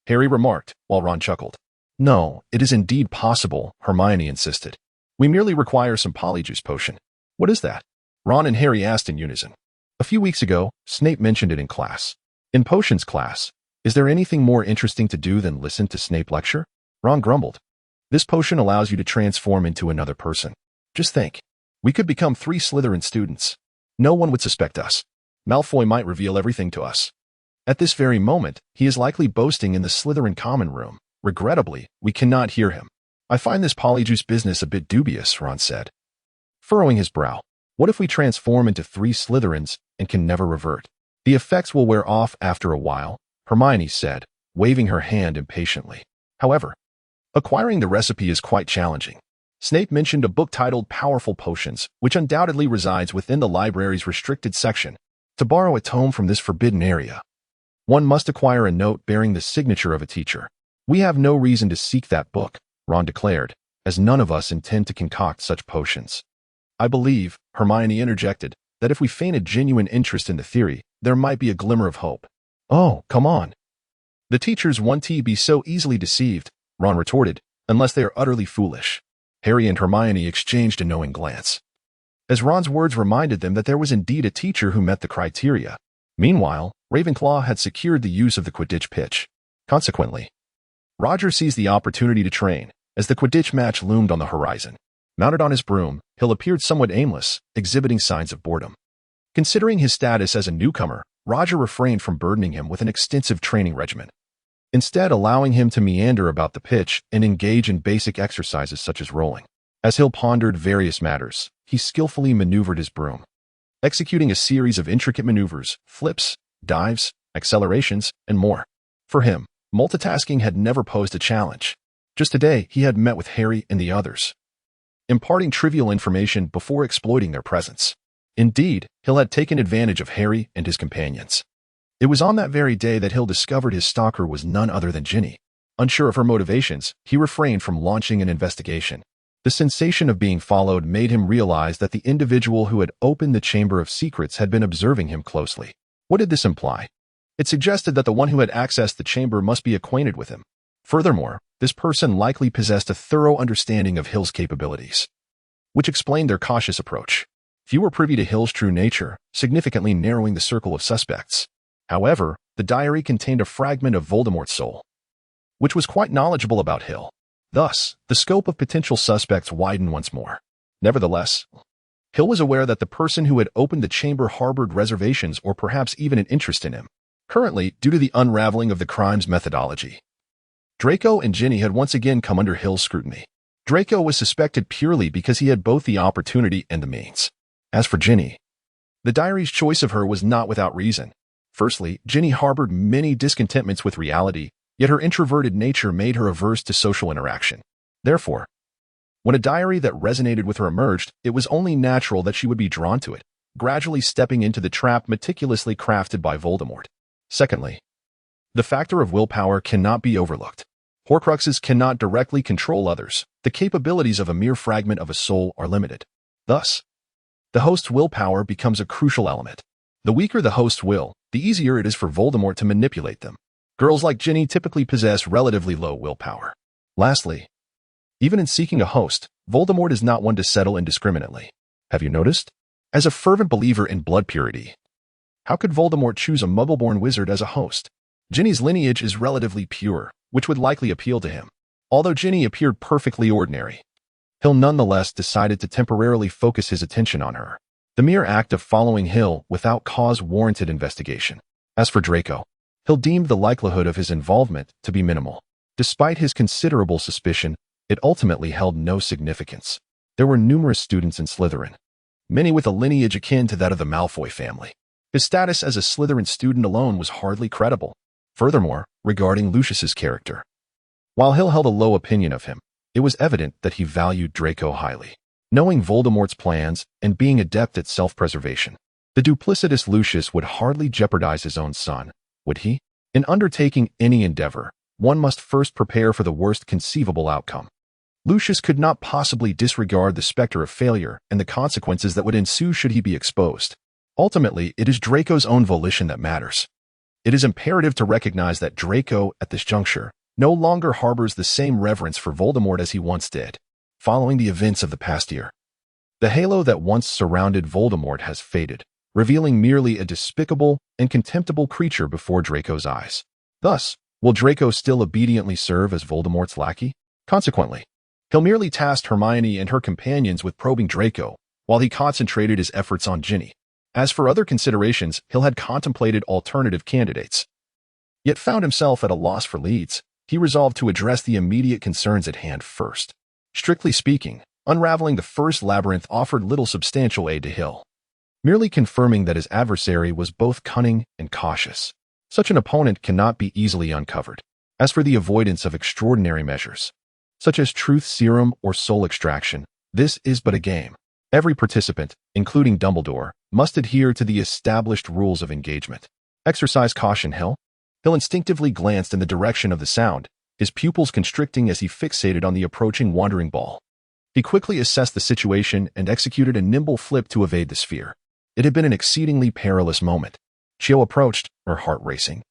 Harry remarked, while Ron chuckled. No, it is indeed possible, Hermione insisted. We merely require some polyjuice potion. What is that? Ron and Harry asked in unison. A few weeks ago, Snape mentioned it in class. In potions class, is there anything more interesting to do than listen to Snape lecture? Ron grumbled. This potion allows you to transform into another person. Just think, we could become 3 Slytherin students. No one would suspect us. Malfoy might reveal everything to us. At this very moment, he is likely boasting in the Slytherin common room. Regrettably, we cannot hear him. I find this polyjuice business a bit dubious, Ron said, furrowing his brow. What if we transform into 3 Slytherins and can never revert? The effects will wear off after a while, Hermione said, waving her hand impatiently. However, acquiring the recipe is quite challenging. Snape mentioned a book titled Powerful Potions, which undoubtedly resides within the library's restricted section. To borrow a tome from this forbidden area One must acquire a note bearing the signature of a teacher. We have no reason to seek that book, Ron declared, as none of us intend to concoct such potions. I believe, Hermione interjected, that if we feign a genuine interest in the theory, there might be a glimmer of hope. Oh, come on. The teachers won't be so easily deceived, Ron retorted, unless they are utterly foolish. Harry and Hermione exchanged a knowing glance, as Ron's words reminded them that there was indeed a teacher who met the criteria. Meanwhile, Ravenclaw had secured the use of the Quidditch pitch. Consequently, Roger seized the opportunity to train, as the Quidditch match loomed on the horizon. Mounted on his broom, Hill appeared somewhat aimless, exhibiting signs of boredom. Considering his status as a newcomer, Roger refrained from burdening him with an extensive training regimen, instead allowing him to meander about the pitch and engage in basic exercises such as rolling. As Hill pondered various matters, he skillfully maneuvered his broom, executing a series of intricate maneuvers, flips, dives, accelerations, and more. For him, multitasking had never posed a challenge. Just today, he had met with Harry and the others, imparting trivial information before exploiting their presence. Indeed, Hill had taken advantage of Harry and his companions. It was on that very day that Hill discovered his stalker was none other than Ginny. Unsure of her motivations, he refrained from launching an investigation. The sensation of being followed made him realize that the individual who had opened the Chamber of Secrets had been observing him closely. What did this imply? It suggested that the one who had accessed the chamber must be acquainted with him. Furthermore, this person likely possessed a thorough understanding of Hill's capabilities, which explained their cautious approach. Few were privy to Hill's true nature, significantly narrowing the circle of suspects. However, the diary contained a fragment of Voldemort's soul, which was quite knowledgeable about Hill. Thus, the scope of potential suspects widened once more. Nevertheless, Hill was aware that the person who had opened the chamber harbored reservations or perhaps even an interest in him. Currently, due to the unraveling of the crime's methodology, Draco and Ginny had once again come under Hill's scrutiny. Draco was suspected purely because he had both the opportunity and the means. As for Ginny, the diary's choice of her was not without reason. Firstly, Ginny harbored many discontentments with reality, yet her introverted nature made her averse to social interaction. Therefore, when a diary that resonated with her emerged, it was only natural that she would be drawn to it, gradually stepping into the trap meticulously crafted by Voldemort. Secondly, the factor of willpower cannot be overlooked. Horcruxes cannot directly control others. The capabilities of a mere fragment of a soul are limited. Thus, the host's willpower becomes a crucial element. The weaker the host's will, the easier it is for Voldemort to manipulate them. Girls like Ginny typically possess relatively low willpower. Lastly, even in seeking a host, Voldemort is not one to settle indiscriminately. Have you noticed? As a fervent believer in blood purity, how could Voldemort choose a Muggle-born wizard as a host? Ginny's lineage is relatively pure, which would likely appeal to him. Although Ginny appeared perfectly ordinary, Hill nonetheless decided to temporarily focus his attention on her. The mere act of following Hill without cause warranted investigation. As for Draco, Hill deemed the likelihood of his involvement to be minimal. Despite his considerable suspicion, it ultimately held no significance. There were numerous students in Slytherin, many with a lineage akin to that of the Malfoy family. His status as a Slytherin student alone was hardly credible. Furthermore, regarding Lucius's character, while Hill held a low opinion of him, it was evident that he valued Draco highly. Knowing Voldemort's plans and being adept at self-preservation, the duplicitous Lucius would hardly jeopardize his own son, would he? In undertaking any endeavor, one must first prepare for the worst conceivable outcome. Lucius could not possibly disregard the specter of failure and the consequences that would ensue should he be exposed. Ultimately, it is Draco's own volition that matters. It is imperative to recognize that Draco, at this juncture, no longer harbors the same reverence for Voldemort as he once did, following the events of the past year. The halo that once surrounded Voldemort has faded, revealing merely a despicable and contemptible creature before Draco's eyes. Thus, will Draco still obediently serve as Voldemort's lackey? Consequently, Hill merely tasked Hermione and her companions with probing Draco, while he concentrated his efforts on Ginny. As for other considerations, Hill had contemplated alternative candidates, yet found himself at a loss for leads. He resolved to address the immediate concerns at hand first. Strictly speaking, unraveling the first labyrinth offered little substantial aid to Hill, merely confirming that his adversary was both cunning and cautious. Such an opponent cannot be easily uncovered. As for the avoidance of extraordinary measures, such as truth serum or soul extraction, this is but a game. Every participant, including Dumbledore, must adhere to the established rules of engagement. Exercise caution, Hill. Hill instinctively glanced in the direction of the sound, his pupils constricting as he fixated on the approaching wandering ball. He quickly assessed the situation and executed a nimble flip to evade the sphere. It had been an exceedingly perilous moment. Chio approached, her heart racing,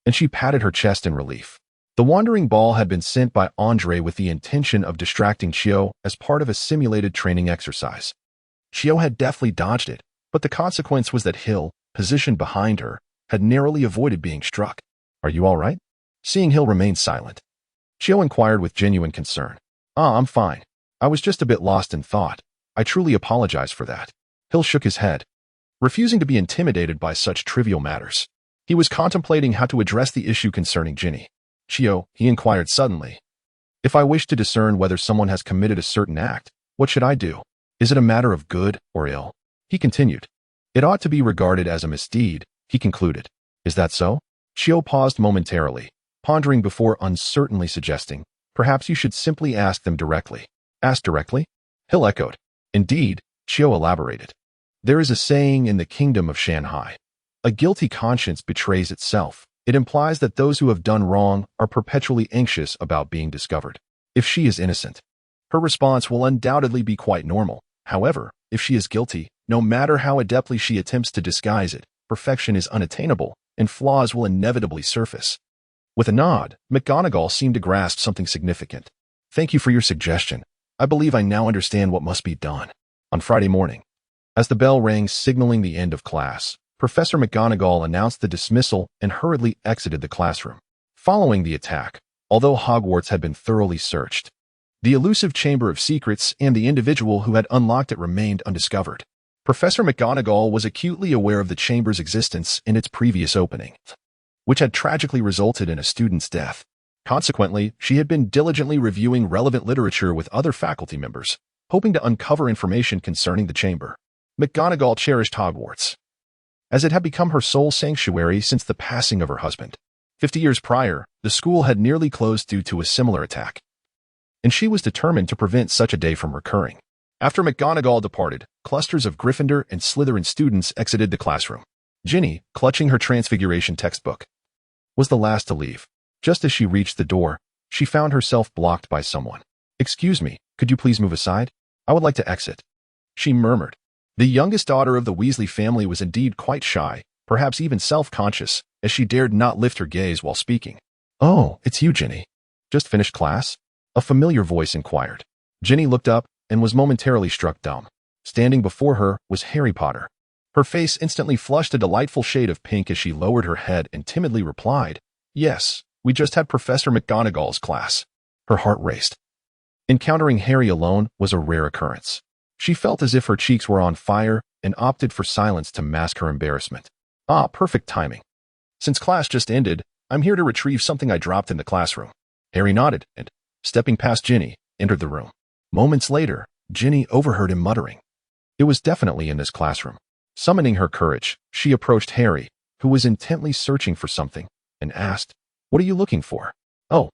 and she patted her chest in relief. The wandering ball had been sent by Andre with the intention of distracting Chio as part of a simulated training exercise. Chio had deftly dodged it, but the consequence was that Hill, positioned behind her, had narrowly avoided being struck. "Are you all right?" Seeing Hill remain silent, Chio inquired with genuine concern. "I'm fine. I was just a bit lost in thought. I truly apologize for that." Hill shook his head, refusing to be intimidated by such trivial matters. He was contemplating how to address the issue concerning Ginny. "Chio," he inquired suddenly, "if I wish to discern whether someone has committed a certain act, what should I do? Is it a matter of good or ill?" He continued. "It ought to be regarded as a misdeed," he concluded. "Is that so?" Chio paused momentarily, pondering before uncertainly suggesting, "Perhaps you should simply ask them directly." "Ask directly?" Hill echoed. "Indeed," Chio elaborated. "There is a saying in the kingdom of Shanghai. A guilty conscience betrays itself. It implies that those who have done wrong are perpetually anxious about being discovered. If she is innocent, her response will undoubtedly be quite normal. However, if she is guilty, no matter how adeptly she attempts to disguise it, perfection is unattainable, and flaws will inevitably surface." With a nod, McGonagall seemed to grasp something significant. "Thank you for your suggestion. I believe I now understand what must be done." On Friday morning, as the bell rang signaling the end of class, Professor McGonagall announced the dismissal and hurriedly exited the classroom. Following the attack, although Hogwarts had been thoroughly searched, the elusive Chamber of Secrets and the individual who had unlocked it remained undiscovered. Professor McGonagall was acutely aware of the chamber's existence in its previous opening, which had tragically resulted in a student's death. Consequently, she had been diligently reviewing relevant literature with other faculty members, hoping to uncover information concerning the chamber. McGonagall cherished Hogwarts, as it had become her sole sanctuary since the passing of her husband. 50 years prior, the school had nearly closed due to a similar attack, and she was determined to prevent such a day from recurring. After McGonagall departed, clusters of Gryffindor and Slytherin students exited the classroom. Ginny, clutching her Transfiguration textbook, was the last to leave. Just as she reached the door, she found herself blocked by someone. "Excuse me, could you please move aside? I would like to exit," she murmured. The youngest daughter of the Weasley family was indeed quite shy, perhaps even self-conscious, as she dared not lift her gaze while speaking. "Oh, it's you, Ginny. Just finished class?" a familiar voice inquired. Ginny looked up and was momentarily struck dumb. Standing before her was Harry Potter. Her face instantly flushed a delightful shade of pink as she lowered her head and timidly replied, "Yes, we just had Professor McGonagall's class." Her heart raced. Encountering Harry alone was a rare occurrence. She felt as if her cheeks were on fire and opted for silence to mask her embarrassment. Perfect timing. Since class just ended, I'm here to retrieve something I dropped in the classroom." Harry nodded and, stepping past Ginny, entered the room. Moments later, Ginny overheard him muttering, "It was definitely in this classroom." Summoning her courage, she approached Harry, who was intently searching for something, and asked, "What are you looking for?" "Oh,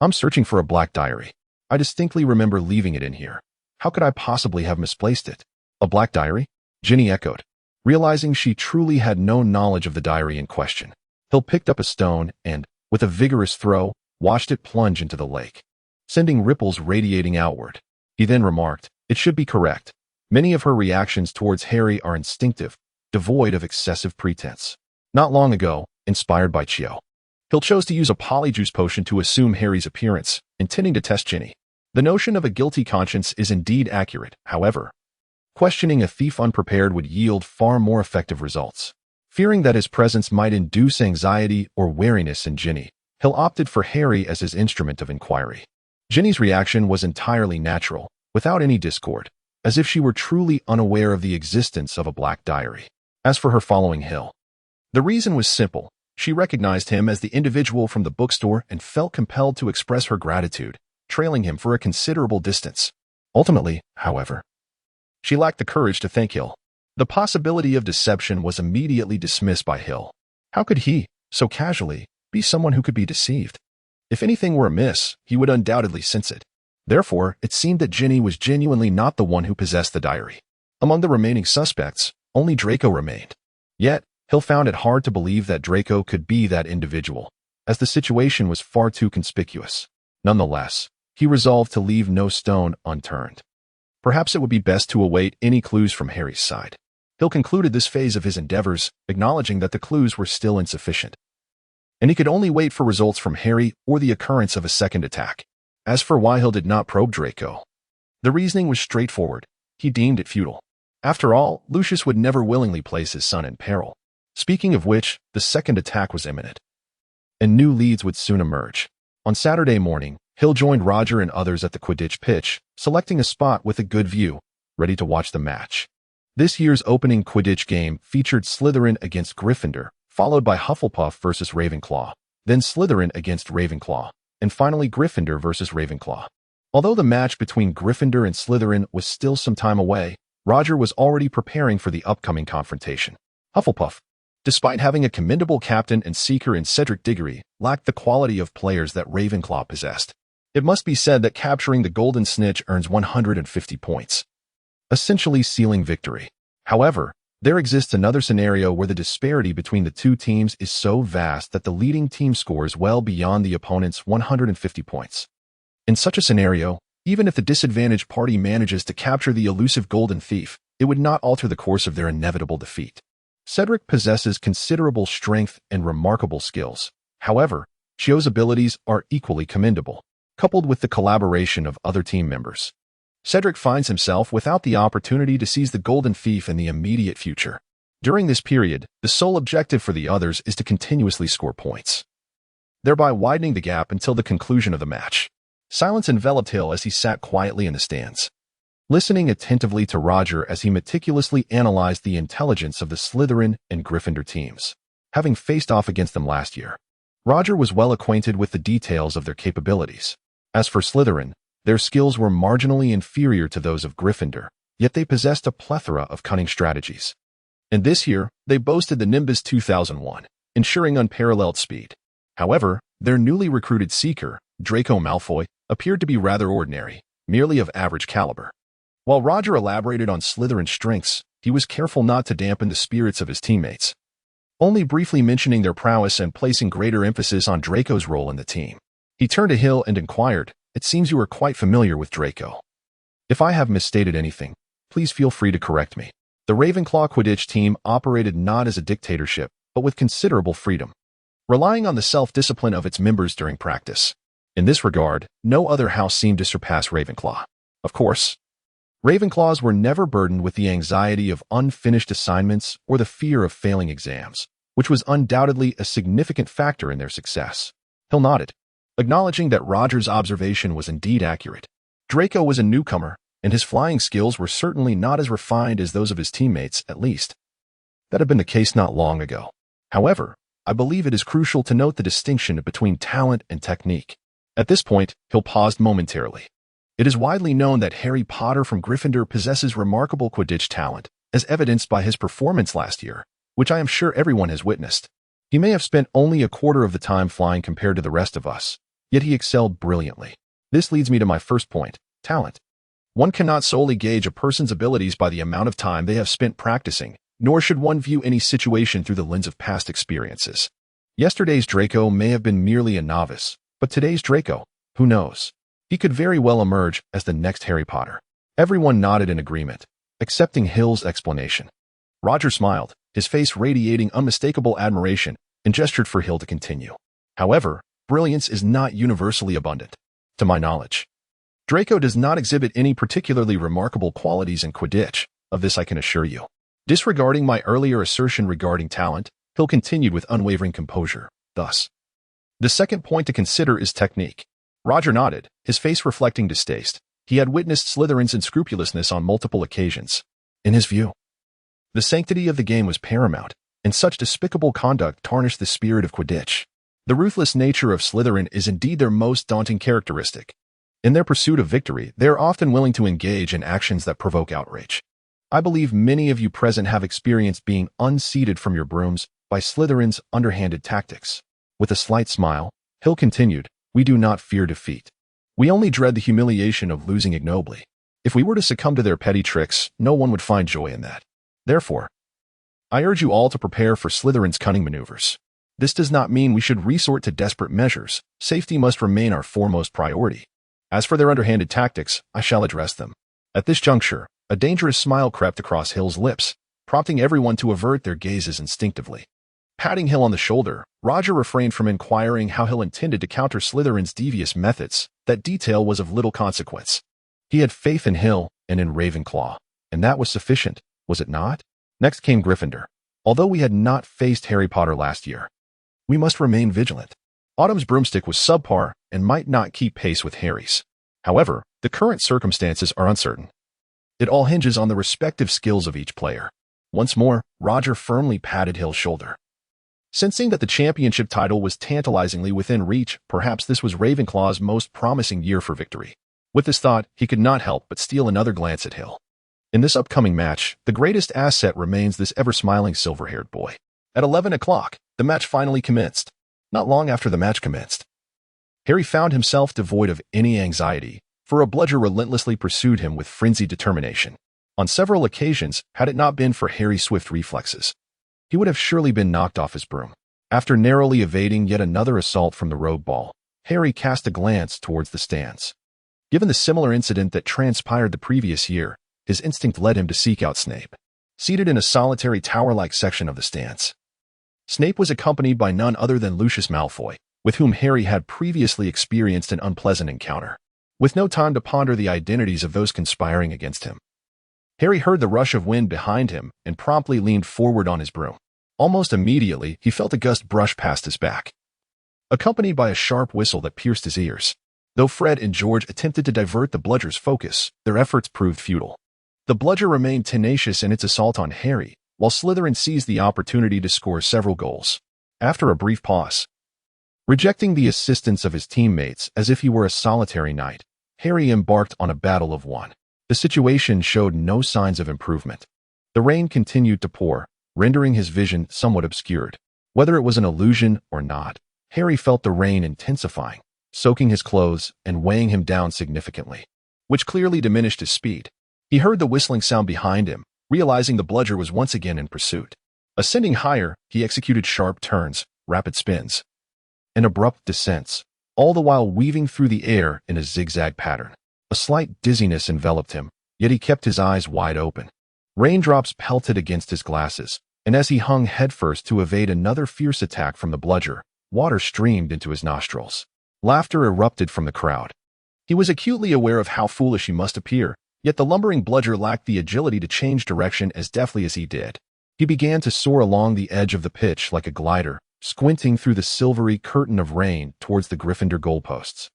I'm searching for a black diary. I distinctly remember leaving it in here. How could I possibly have misplaced it?" "A black diary?" Ginny echoed, realizing she truly had no knowledge of the diary in question. Hill picked up a stone and, with a vigorous throw, watched it plunge into the lake, sending ripples radiating outward. He then remarked, "It should be correct. Many of her reactions towards Harry are instinctive, devoid of excessive pretense." Not long ago, inspired by Chio, Hill chose to use a polyjuice potion to assume Harry's appearance, intending to test Ginny. The notion of a guilty conscience is indeed accurate, however. Questioning a thief unprepared would yield far more effective results. Fearing that his presence might induce anxiety or wariness in Ginny, Hill opted for Harry as his instrument of inquiry. Ginny's reaction was entirely natural, without any discord, as if she were truly unaware of the existence of a black diary. As for her following Hill, the reason was simple. She recognized him as the individual from the bookstore and felt compelled to express her gratitude, trailing him for a considerable distance. Ultimately, however, she lacked the courage to thank Hill. The possibility of deception was immediately dismissed by Hill. How could he, so casually, be someone who could be deceived? If anything were amiss, he would undoubtedly sense it. Therefore, it seemed that Ginny was genuinely not the one who possessed the diary. Among the remaining suspects, only Draco remained. Yet, Hill found it hard to believe that Draco could be that individual, as the situation was far too conspicuous. Nonetheless, he resolved to leave no stone unturned. Perhaps it would be best to await any clues from Harry's side. Hill concluded this phase of his endeavors, acknowledging that the clues were still insufficient, and he could only wait for results from Harry or the occurrence of a second attack. As for why Hill did not probe Draco, the reasoning was straightforward. He deemed it futile. After all, Lucius would never willingly place his son in peril. Speaking of which, the second attack was imminent, and new leads would soon emerge. On Saturday morning, Hill joined Roger and others at the Quidditch pitch, selecting a spot with a good view, ready to watch the match. This year's opening Quidditch game featured Slytherin against Gryffindor, followed by Hufflepuff versus Ravenclaw, then Slytherin against Ravenclaw, and finally Gryffindor versus Ravenclaw. Although the match between Gryffindor and Slytherin was still some time away, Roger was already preparing for the upcoming confrontation. Hufflepuff, despite having a commendable captain and seeker in Cedric Diggory, lacked the quality of players that Ravenclaw possessed. It must be said that capturing the Golden Snitch earns 150 points, essentially sealing victory. However, there exists another scenario where the disparity between the two teams is so vast that the leading team scores well beyond the opponent's 150 points. In such a scenario, even if the disadvantaged party manages to capture the elusive Golden Thief, it would not alter the course of their inevitable defeat. Cedric possesses considerable strength and remarkable skills. However, Cho's abilities are equally commendable, coupled with the collaboration of other team members. Cedric finds himself without the opportunity to seize the Golden Thief in the immediate future. During this period, the sole objective for the others is to continuously score points, thereby widening the gap until the conclusion of the match. Silence enveloped Hill as he sat quietly in the stands, listening attentively to Roger as he meticulously analyzed the intelligence of the Slytherin and Gryffindor teams. Having faced off against them last year, Roger was well acquainted with the details of their capabilities. As for Slytherin, their skills were marginally inferior to those of Gryffindor, yet they possessed a plethora of cunning strategies. And this year, they boasted the Nimbus 2001, ensuring unparalleled speed. However, their newly recruited seeker, Draco Malfoy, appeared to be rather ordinary, merely of average caliber. While Roger elaborated on Slytherin's strengths, he was careful not to dampen the spirits of his teammates, only briefly mentioning their prowess and placing greater emphasis on Draco's role in the team. He turned to Hill and inquired, "It seems you are quite familiar with Draco. If I have misstated anything, please feel free to correct me." The Ravenclaw Quidditch team operated not as a dictatorship, but with considerable freedom, relying on the self-discipline of its members during practice. In this regard, no other house seemed to surpass Ravenclaw. Of course, Ravenclaws were never burdened with the anxiety of unfinished assignments or the fear of failing exams, which was undoubtedly a significant factor in their success. Hill nodded, acknowledging that Roger's observation was indeed accurate. Draco was a newcomer, and his flying skills were certainly not as refined as those of his teammates, at least. That had been the case not long ago. However, I believe it is crucial to note the distinction between talent and technique. At this point, Hill paused momentarily. It is widely known that Harry Potter from Gryffindor possesses remarkable Quidditch talent, as evidenced by his performance last year, which I am sure everyone has witnessed. He may have spent only a quarter of the time flying compared to the rest of us, yet he excelled brilliantly. This leads me to my first point, talent. One cannot solely gauge a person's abilities by the amount of time they have spent practicing, nor should one view any situation through the lens of past experiences. Yesterday's Draco may have been merely a novice, but today's Draco, who knows? He could very well emerge as the next Harry Potter. Everyone nodded in agreement, accepting Hill's explanation. Roger smiled, his face radiating unmistakable admiration, and gestured for Hill to continue. However, brilliance is not universally abundant. To my knowledge, Draco does not exhibit any particularly remarkable qualities in Quidditch, of this I can assure you. Disregarding my earlier assertion regarding talent, Hill continued with unwavering composure, thus. The second point to consider is technique. Roger nodded, his face reflecting distaste. He had witnessed Slytherin's unscrupulousness on multiple occasions. In his view, the sanctity of the game was paramount, and such despicable conduct tarnished the spirit of Quidditch. The ruthless nature of Slytherin is indeed their most daunting characteristic. In their pursuit of victory, they are often willing to engage in actions that provoke outrage. I believe many of you present have experienced being unseated from your brooms by Slytherin's underhanded tactics. With a slight smile, Hill continued, "We do not fear defeat. We only dread the humiliation of losing ignobly. If we were to succumb to their petty tricks, no one would find joy in that. Therefore, I urge you all to prepare for Slytherin's cunning maneuvers. This does not mean we should resort to desperate measures. Safety must remain our foremost priority. As for their underhanded tactics, I shall address them. At this juncture, a dangerous smile crept across Hill's lips, prompting everyone to avert their gazes instinctively. Patting Hill on the shoulder, Roger refrained from inquiring how Hill intended to counter Slytherin's devious methods. That detail was of little consequence. He had faith in Hill and in Ravenclaw, and that was sufficient, was it not? Next came Gryffindor. Although we had not faced Harry Potter last year, we must remain vigilant. Autumn's broomstick was subpar and might not keep pace with Harry's. However, the current circumstances are uncertain. It all hinges on the respective skills of each player. Once more, Roger firmly patted Hill's shoulder. Sensing that the championship title was tantalizingly within reach, perhaps this was Ravenclaw's most promising year for victory. With this thought, he could not help but steal another glance at Hill. In this upcoming match, the greatest asset remains this ever-smiling silver-haired boy. At 11 o'clock, the match finally commenced. Not long after the match commenced, Harry found himself devoid of any anxiety, for a bludger relentlessly pursued him with frenzied determination. On several occasions, had it not been for Harry's swift reflexes, he would have surely been knocked off his broom. After narrowly evading yet another assault from the rogue ball, Harry cast a glance towards the stands. Given the similar incident that transpired the previous year, his instinct led him to seek out Snape, seated in a solitary tower-like section of the stands. Snape was accompanied by none other than Lucius Malfoy, with whom Harry had previously experienced an unpleasant encounter. With no time to ponder the identities of those conspiring against him, Harry heard the rush of wind behind him and promptly leaned forward on his broom. Almost immediately, he felt a gust brush past his back, accompanied by a sharp whistle that pierced his ears. Though Fred and George attempted to divert the bludger's focus, their efforts proved futile. The bludger remained tenacious in its assault on Harry, while Slytherin seized the opportunity to score several goals. After a brief pause, rejecting the assistance of his teammates as if he were a solitary knight, Harry embarked on a battle of one. The situation showed no signs of improvement. The rain continued to pour, rendering his vision somewhat obscured. Whether it was an illusion or not, Harry felt the rain intensifying, soaking his clothes and weighing him down significantly, which clearly diminished his speed. He heard the whistling sound behind him, realizing the bludger was once again in pursuit. Ascending higher, he executed sharp turns, rapid spins, and abrupt descents, all the while weaving through the air in a zigzag pattern. A slight dizziness enveloped him, yet he kept his eyes wide open. Raindrops pelted against his glasses, and as he hung headfirst to evade another fierce attack from the bludger, water streamed into his nostrils. Laughter erupted from the crowd. He was acutely aware of how foolish he must appear, yet the lumbering bludger lacked the agility to change direction as deftly as he did. He began to soar along the edge of the pitch like a glider, squinting through the silvery curtain of rain towards the Gryffindor goalposts,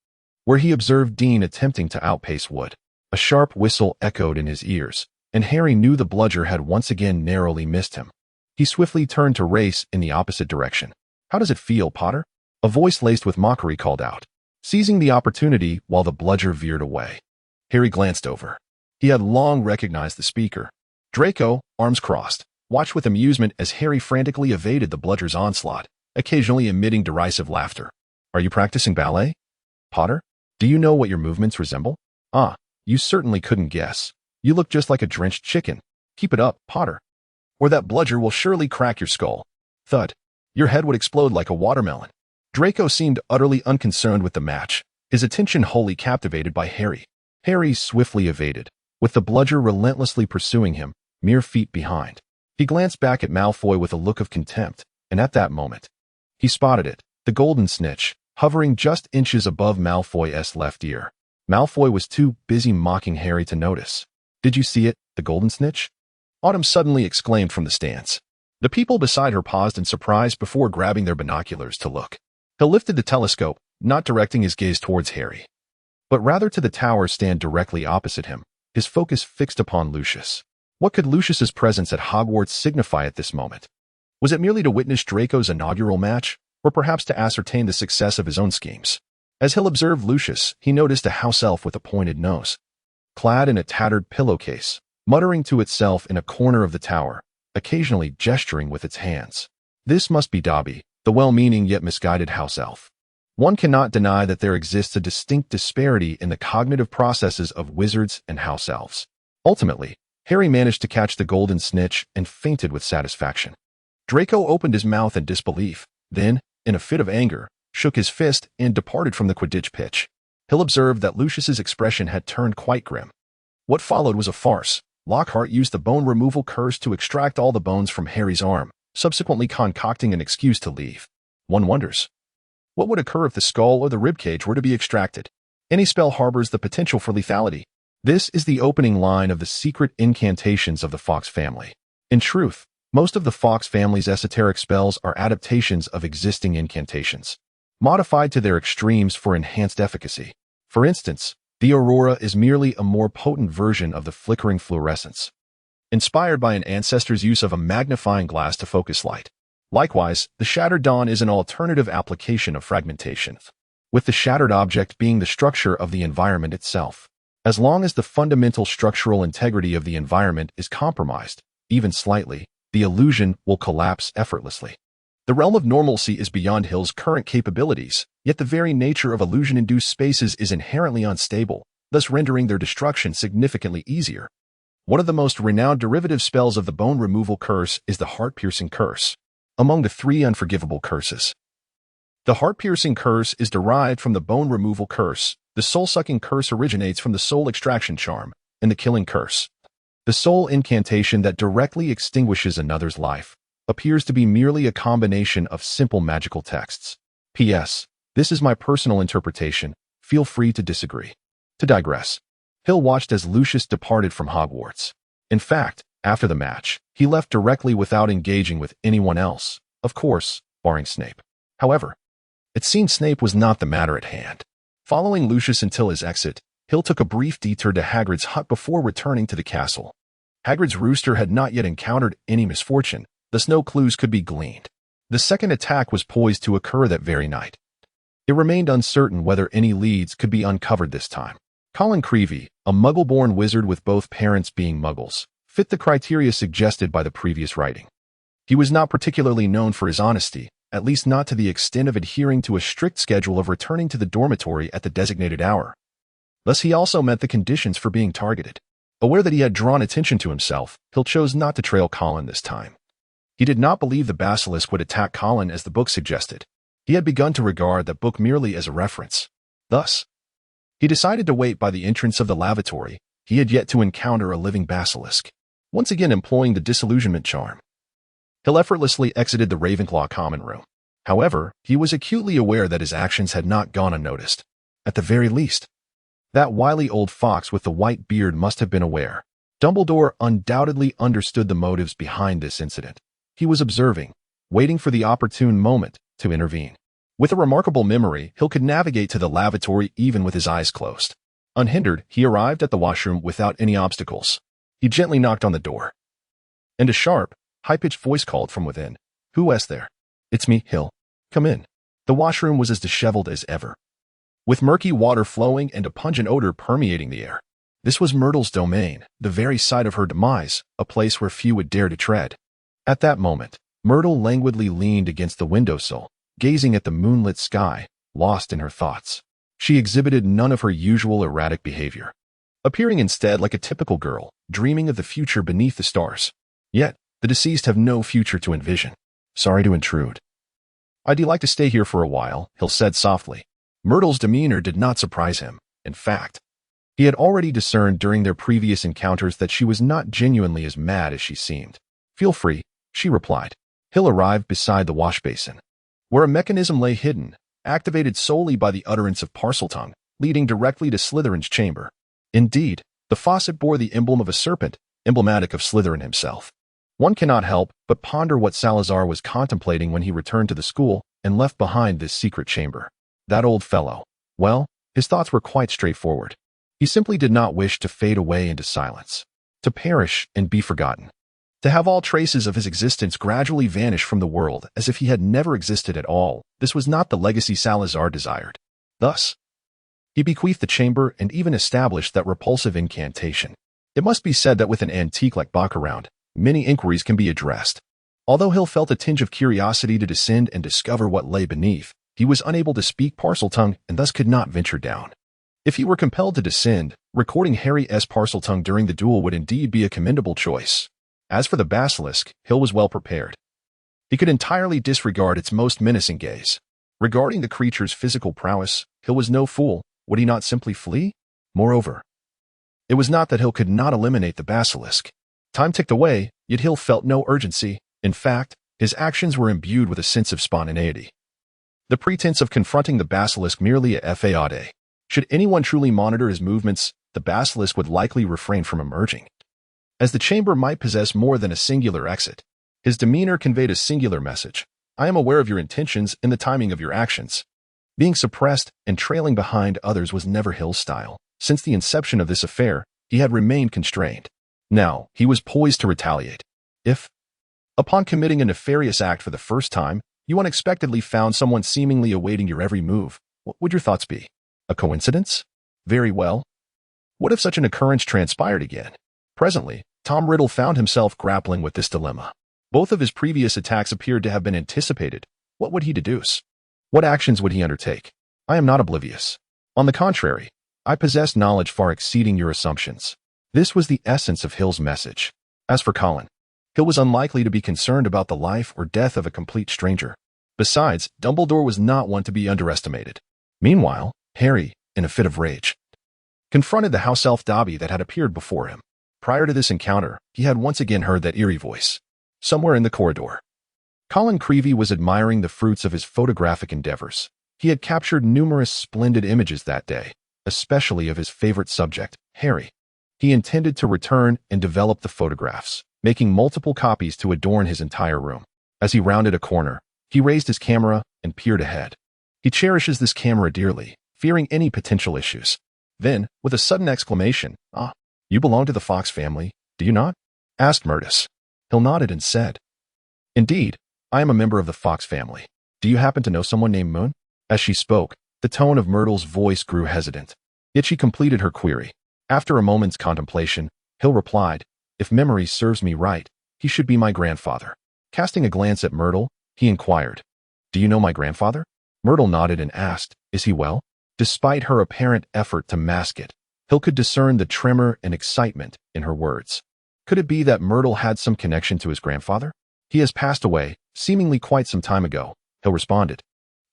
where he observed Dean attempting to outpace Wood. A sharp whistle echoed in his ears, and Harry knew the bludger had once again narrowly missed him. He swiftly turned to race in the opposite direction. "How does it feel, Potter?" a voice laced with mockery called out, seizing the opportunity while the bludger veered away. Harry glanced over. He had long recognized the speaker. Draco, arms crossed, watched with amusement as Harry frantically evaded the bludger's onslaught, occasionally emitting derisive laughter. "Are you practicing ballet, Potter? Do you know what your movements resemble? Ah, you certainly couldn't guess. You look just like a drenched chicken. Keep it up, Potter, or that bludger will surely crack your skull." Thud. Your head would explode like a watermelon. Draco seemed utterly unconcerned with the match, his attention wholly captivated by Harry. Harry swiftly evaded, with the bludger relentlessly pursuing him, mere feet behind. He glanced back at Malfoy with a look of contempt, and at that moment, he spotted it, the golden snitch, hovering just inches above Malfoy's left ear. Malfoy was too busy mocking Harry to notice. "Did you see it, the golden snitch?" Autumn suddenly exclaimed from the stands. The people beside her paused in surprise before grabbing their binoculars to look. He lifted the telescope, not directing his gaze towards Harry, but rather to the tower stand directly opposite him, his focus fixed upon Lucius. What could Lucius's presence at Hogwarts signify at this moment? Was it merely to witness Draco's inaugural match, or perhaps to ascertain the success of his own schemes? As Hill observed Lucius, he noticed a house elf with a pointed nose, clad in a tattered pillowcase, muttering to itself in a corner of the tower, occasionally gesturing with its hands. This must be Dobby, the well-meaning yet misguided house elf. One cannot deny that there exists a distinct disparity in the cognitive processes of wizards and house elves. Ultimately, Harry managed to catch the golden snitch and fainted with satisfaction. Draco opened his mouth in disbelief, then, in a fit of anger, shook his fist and departed from the Quidditch pitch. Hill observed that Lucius's expression had turned quite grim. What followed was a farce. Lockhart used the bone removal curse to extract all the bones from Harry's arm, subsequently concocting an excuse to leave. One wonders, what would occur if the skull or the ribcage were to be extracted? Any spell harbors the potential for lethality. This is the opening line of the secret incantations of the Fawkes family. In truth, most of the Fawkes family's esoteric spells are adaptations of existing incantations, modified to their extremes for enhanced efficacy. For instance, the aurora is merely a more potent version of the flickering fluorescence, inspired by an ancestor's use of a magnifying glass to focus light. Likewise, the shattered dawn is an alternative application of fragmentation, with the shattered object being the structure of the environment itself. As long as the fundamental structural integrity of the environment is compromised, even slightly, the illusion will collapse effortlessly. The realm of normalcy is beyond Hill's current capabilities, yet the very nature of illusion-induced spaces is inherently unstable, thus rendering their destruction significantly easier. One of the most renowned derivative spells of the bone removal curse is the heart-piercing curse, among the 3 unforgivable curses. The heart-piercing curse is derived from the bone removal curse, the soul-sucking curse originates from the soul extraction charm, and the killing curse, the soul incantation that directly extinguishes another's life, appears to be merely a combination of simple magical texts. P.S. This is my personal interpretation. Feel free to disagree. To digress, Hill watched as Lucius departed from Hogwarts. In fact, after the match, he left directly without engaging with anyone else, of course, barring Snape. However, it seemed Snape was not the matter at hand. Following Lucius until his exit, Hill took a brief detour to Hagrid's hut before returning to the castle. Hagrid's rooster had not yet encountered any misfortune, thus no clues could be gleaned. The second attack was poised to occur that very night. It remained uncertain whether any leads could be uncovered this time. Colin Creevey, a Muggle-born wizard with both parents being Muggles, fit the criteria suggested by the previous writing. He was not particularly known for his honesty, at least not to the extent of adhering to a strict schedule of returning to the dormitory at the designated hour. Thus he also met the conditions for being targeted. Aware that he had drawn attention to himself, Hill chose not to trail Colin this time. He did not believe the basilisk would attack Colin as the book suggested. He had begun to regard that book merely as a reference. Thus, he decided to wait by the entrance of the lavatory. He had yet to encounter a living basilisk. Once again employing the disillusionment charm, Hill effortlessly exited the Ravenclaw common room. However, he was acutely aware that his actions had not gone unnoticed. At the very least, that wily old fox with the white beard must have been aware. Dumbledore undoubtedly understood the motives behind this incident. He was observing, waiting for the opportune moment to intervene. With a remarkable memory, Hill could navigate to the lavatory even with his eyes closed. Unhindered, he arrived at the washroom without any obstacles. He gently knocked on the door, and a sharp, high-pitched voice called from within. "Who is there?" "It's me, Hill. Come in." The washroom was as disheveled as ever, with murky water flowing and a pungent odor permeating the air. This was Myrtle's domain, the very site of her demise, a place where few would dare to tread. At that moment, Myrtle languidly leaned against the windowsill, gazing at the moonlit sky, lost in her thoughts. She exhibited none of her usual erratic behavior, appearing instead like a typical girl, dreaming of the future beneath the stars. Yet, the deceased have no future to envision. "Sorry to intrude." "I'd like to stay here for a while," Hill said softly. Myrtle's demeanor did not surprise him. In fact, he had already discerned during their previous encounters that she was not genuinely as mad as she seemed. "Feel free," she replied. Hill arrived beside the wash basin, where a mechanism lay hidden, activated solely by the utterance of Parseltongue, leading directly to Slytherin's chamber. Indeed, the faucet bore the emblem of a serpent, emblematic of Slytherin himself. One cannot help but ponder what Salazar was contemplating when he returned to the school and left behind this secret chamber. That old fellow. Well, his thoughts were quite straightforward. He simply did not wish to fade away into silence, to perish and be forgotten, to have all traces of his existence gradually vanish from the world as if he had never existed at all. This was not the legacy Salazar desired. Thus, he bequeathed the chamber and even established that repulsive incantation. It must be said that with an antique like Bach around, many inquiries can be addressed. Although Hill felt a tinge of curiosity to descend and discover what lay beneath, he was unable to speak Parseltongue and thus could not venture down. If he were compelled to descend, recording Harry's Parseltongue during the duel would indeed be a commendable choice. As for the basilisk, Hill was well prepared. He could entirely disregard its most menacing gaze. Regarding the creature's physical prowess, Hill was no fool. Would he not simply flee? Moreover, it was not that Hill could not eliminate the basilisk. Time ticked away, yet Hill felt no urgency. In fact, his actions were imbued with a sense of spontaneity. The pretense of confronting the basilisk merely a fade. Should anyone truly monitor his movements, the basilisk would likely refrain from emerging. As the chamber might possess more than a singular exit, his demeanor conveyed a singular message. I am aware of your intentions and the timing of your actions. Being suppressed and trailing behind others was never Hill's style. Since the inception of this affair, he had remained constrained. Now, he was poised to retaliate. If, upon committing a nefarious act for the first time, you unexpectedly found someone seemingly awaiting your every move, what would your thoughts be? A coincidence? Very well. What if such an occurrence transpired again? Presently, Tom Riddle found himself grappling with this dilemma. Both of his previous attacks appeared to have been anticipated. What would he deduce? What actions would he undertake? I am not oblivious. On the contrary, I possess knowledge far exceeding your assumptions. This was the essence of Hill's message. As for Colin, Hill was unlikely to be concerned about the life or death of a complete stranger. Besides, Dumbledore was not one to be underestimated. Meanwhile, Harry, in a fit of rage, confronted the house elf Dobby that had appeared before him. Prior to this encounter, he had once again heard that eerie voice. Somewhere in the corridor, Colin Creevey was admiring the fruits of his photographic endeavors. He had captured numerous splendid images that day, especially of his favorite subject, Harry. He intended to return and develop the photographs, making multiple copies to adorn his entire room. As he rounded a corner, he raised his camera and peered ahead. He cherishes this camera dearly, fearing any potential issues. Then, with a sudden exclamation, "Ah, you belong to the Fox family, do you not?" asked Myrtis. Hill nodded and said, "Indeed, I am a member of the Fox family. Do you happen to know someone named Moon?" As she spoke, the tone of Myrtle's voice grew hesitant. Yet she completed her query. After a moment's contemplation, Hill replied, "If memory serves me right, he should be my grandfather." Casting a glance at Myrtle, he inquired, "Do you know my grandfather?" Myrtle nodded and asked, "Is he well?" Despite her apparent effort to mask it, Hill could discern the tremor and excitement in her words. Could it be that Myrtle had some connection to his grandfather? "He has passed away, seemingly quite some time ago," Hill responded,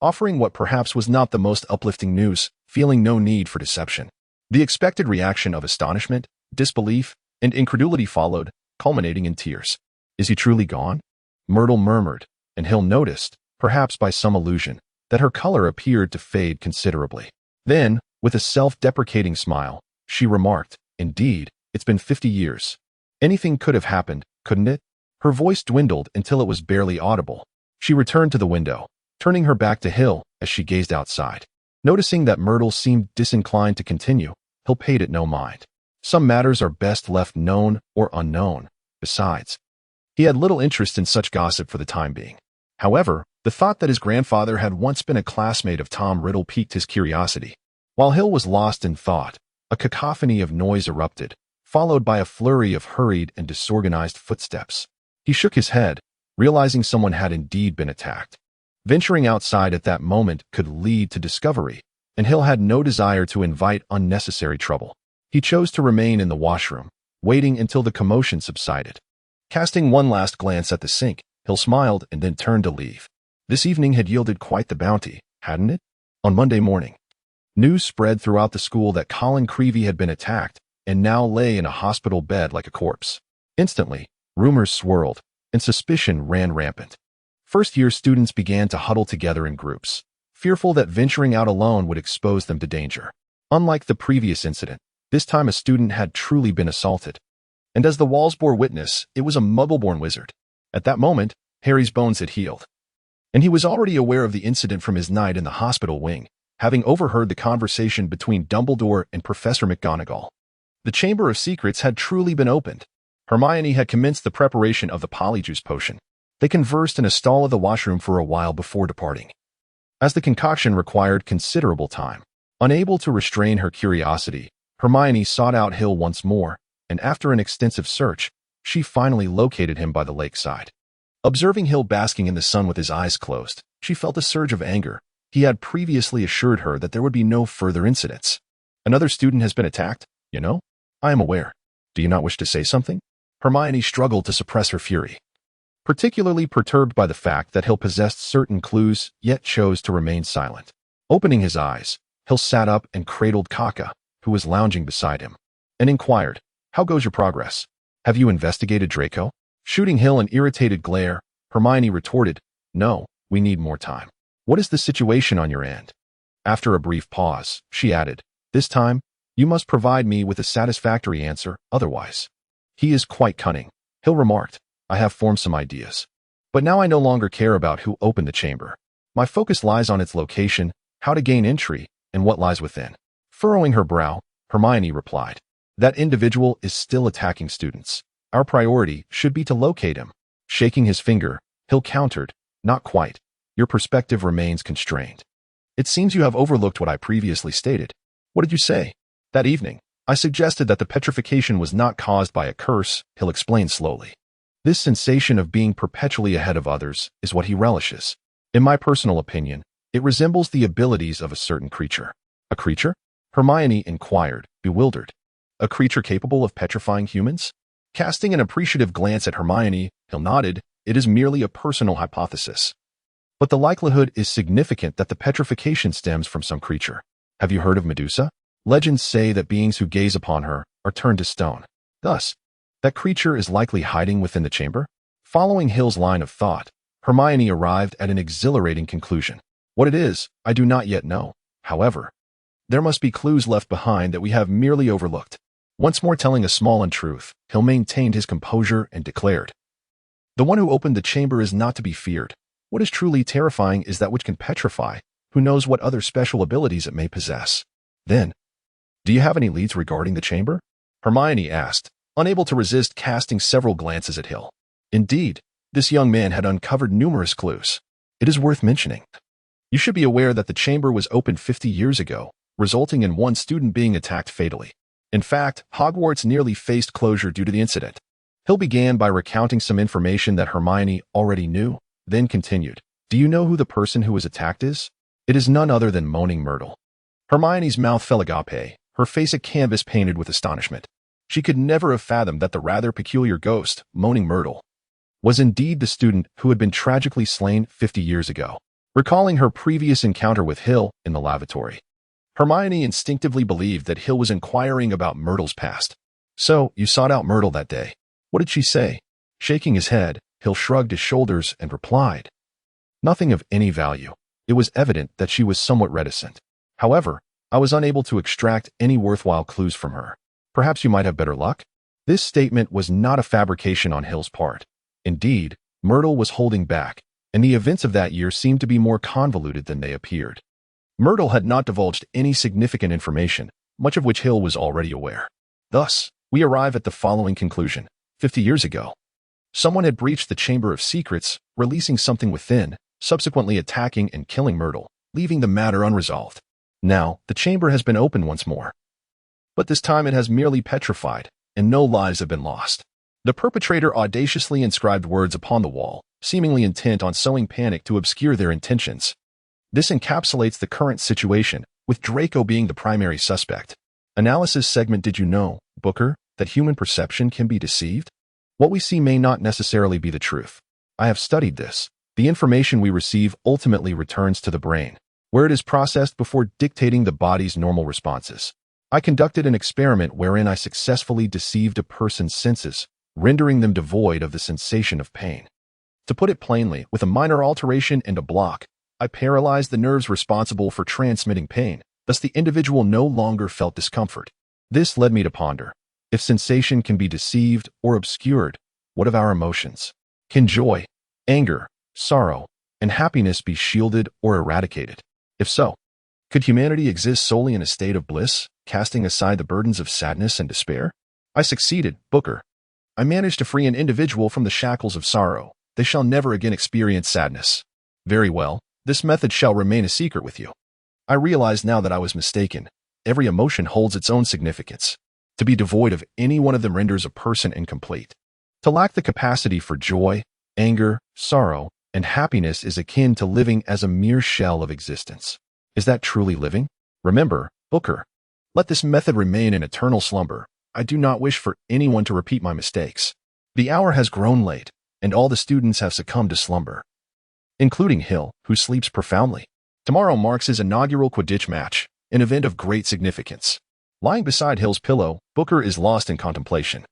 offering what perhaps was not the most uplifting news, feeling no need for deception. The expected reaction of astonishment, disbelief, and incredulity followed, culminating in tears. "Is he truly gone?" Myrtle murmured, and Hill noticed, perhaps by some illusion, that her color appeared to fade considerably. Then, with a self-deprecating smile, she remarked, "Indeed, it's been 50 years. Anything could have happened, couldn't it?" Her voice dwindled until it was barely audible. She returned to the window, turning her back to Hill as she gazed outside. Noticing that Myrtle seemed disinclined to continue, Hill paid it no mind. Some matters are best left known or unknown. Besides, he had little interest in such gossip for the time being. However, the thought that his grandfather had once been a classmate of Tom Riddle piqued his curiosity. While Hill was lost in thought, a cacophony of noise erupted, followed by a flurry of hurried and disorganized footsteps. He shook his head, realizing someone had indeed been attacked. Venturing outside at that moment could lead to discovery, and Hill had no desire to invite unnecessary trouble. He chose to remain in the washroom, waiting until the commotion subsided. Casting one last glance at the sink, Hill smiled and then turned to leave. This evening had yielded quite the bounty, hadn't it? On Monday morning, news spread throughout the school that Colin Creevey had been attacked and now lay in a hospital bed like a corpse. Instantly, rumors swirled, and suspicion ran rampant. First-year students began to huddle together in groups, fearful that venturing out alone would expose them to danger. Unlike the previous incident, this time a student had truly been assaulted. And as the walls bore witness, it was a muggle-born wizard. At that moment, Harry's bones had healed. And he was already aware of the incident from his night in the hospital wing, having overheard the conversation between Dumbledore and Professor McGonagall. The Chamber of Secrets had truly been opened. Hermione had commenced the preparation of the polyjuice potion. They conversed in a stall of the washroom for a while before departing. As the concoction required considerable time, unable to restrain her curiosity, Hermione sought out Hill once more, and after an extensive search, she finally located him by the lakeside. Observing Hill basking in the sun with his eyes closed, she felt a surge of anger. He had previously assured her that there would be no further incidents. Another student has been attacked, you know? I am aware. Do you not wish to say something? Hermione struggled to suppress her fury, particularly perturbed by the fact that Hill possessed certain clues, yet chose to remain silent. Opening his eyes, Hill sat up and cradled Kaka, who was lounging beside him, and inquired, "How goes your progress? Have you investigated Draco?" Shooting Hill an irritated glare, Hermione retorted, "No, we need more time. What is the situation on your end?" After a brief pause, she added, "This time, you must provide me with a satisfactory answer, otherwise." "He is quite cunning," Hill remarked. "I have formed some ideas. But now I no longer care about who opened the chamber. My focus lies on its location, how to gain entry, and what lies within." Furrowing her brow, Hermione replied, "That individual is still attacking students. Our priority should be to locate him." Shaking his finger, Hill countered, "Not quite. Your perspective remains constrained. It seems you have overlooked what I previously stated." "What did you say?" "That evening, I suggested that the petrification was not caused by a curse," Hill explained slowly. "This sensation of being perpetually ahead of others is what he relishes. In my personal opinion, it resembles the abilities of a certain creature." "A creature?" Hermione inquired, bewildered. "A creature capable of petrifying humans?" Casting an appreciative glance at Hermione, Hill nodded. "It is merely a personal hypothesis. But the likelihood is significant that the petrification stems from some creature. Have you heard of Medusa? Legends say that beings who gaze upon her are turned to stone. Thus, that creature is likely hiding within the chamber." Following Hill's line of thought, Hermione arrived at an exhilarating conclusion. "What it is, I do not yet know. However, there must be clues left behind that we have merely overlooked." Once more telling a small untruth, Hill maintained his composure and declared, "The one who opened the chamber is not to be feared. What is truly terrifying is that which can petrify. Who knows what other special abilities it may possess?" Then, "Do you have any leads regarding the chamber?" Hermione asked, unable to resist casting several glances at Hill. Indeed, this young man had uncovered numerous clues. "It is worth mentioning. You should be aware that the chamber was opened 50 years ago, resulting in one student being attacked fatally. In fact, Hogwarts nearly faced closure due to the incident." Hill began by recounting some information that Hermione already knew, then continued, "Do you know who the person who was attacked is? It is none other than Moaning Myrtle." Hermione's mouth fell agape, her face a canvas painted with astonishment. She could never have fathomed that the rather peculiar ghost, Moaning Myrtle, was indeed the student who had been tragically slain 50 years ago. Recalling her previous encounter with Hill in the lavatory, Hermione instinctively believed that Hill was inquiring about Myrtle's past. "So, you sought out Myrtle that day. What did she say?" Shaking his head, Hill shrugged his shoulders and replied, "Nothing of any value." It was evident that she was somewhat reticent. "However, I was unable to extract any worthwhile clues from her. Perhaps you might have better luck?" This statement was not a fabrication on Hill's part. Indeed, Myrtle was holding back, and the events of that year seemed to be more convoluted than they appeared. Myrtle had not divulged any significant information, much of which Hill was already aware. Thus, we arrive at the following conclusion. 50 years ago, someone had breached the Chamber of Secrets, releasing something within, subsequently attacking and killing Myrtle, leaving the matter unresolved. Now, the chamber has been opened once more. But this time it has merely petrified, and no lives have been lost. The perpetrator audaciously inscribed words upon the wall, seemingly intent on sowing panic to obscure their intentions. This encapsulates the current situation, with Draco being the primary suspect. Analysis segment. Did you know, Booker, that human perception can be deceived? What we see may not necessarily be the truth. I have studied this. The information we receive ultimately returns to the brain, where it is processed before dictating the body's normal responses. I conducted an experiment wherein I successfully deceived a person's senses, rendering them devoid of the sensation of pain. To put it plainly, with a minor alteration and a block, I paralyzed the nerves responsible for transmitting pain, thus the individual no longer felt discomfort. This led me to ponder, if sensation can be deceived or obscured, what of our emotions? Can joy, anger, sorrow, and happiness be shielded or eradicated? If so, could humanity exist solely in a state of bliss, casting aside the burdens of sadness and despair? I succeeded, Booker. I managed to free an individual from the shackles of sorrow. They shall never again experience sadness. Very well. This method shall remain a secret with you. I realize now that I was mistaken. Every emotion holds its own significance. To be devoid of any one of them renders a person incomplete. To lack the capacity for joy, anger, sorrow, and happiness is akin to living as a mere shell of existence. Is that truly living? Remember, Booker, Let this method remain in eternal slumber. I do not wish for anyone to repeat my mistakes. The hour has grown late, and all the students have succumbed to slumber, including Hill, who sleeps profoundly. Tomorrow marks his inaugural Quidditch match, an event of great significance. Lying beside Hill's pillow, Booker is lost in contemplation.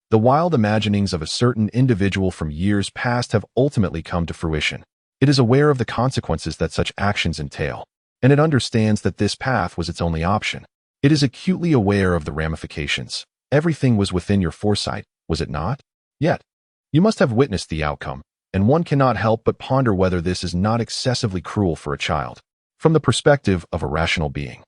The wild imaginings of a certain individual from years past have ultimately come to fruition. It is aware of the consequences that such actions entail, and it understands that this path was its only option. It is acutely aware of the ramifications. Everything was within your foresight, was it not? Yet, you must have witnessed the outcome, and one cannot help but ponder whether this is not excessively cruel for a child, from the perspective of a rational being.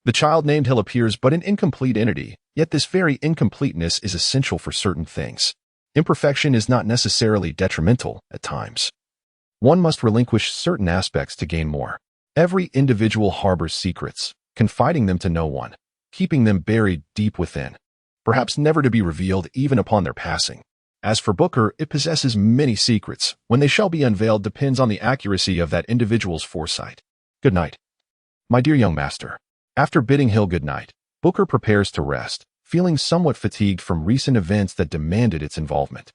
The child named Hill appears but an incomplete entity, yet this very incompleteness is essential for certain things. Imperfection is not necessarily detrimental at times. One must relinquish certain aspects to gain more. Every individual harbors secrets, confiding them to no one, keeping them buried deep within, perhaps never to be revealed even upon their passing. As for Booker, it possesses many secrets. When they shall be unveiled depends on the accuracy of that individual's foresight. Good night, my dear young master. After bidding Hill good night, Booker prepares to rest, feeling somewhat fatigued from recent events that demanded its involvement.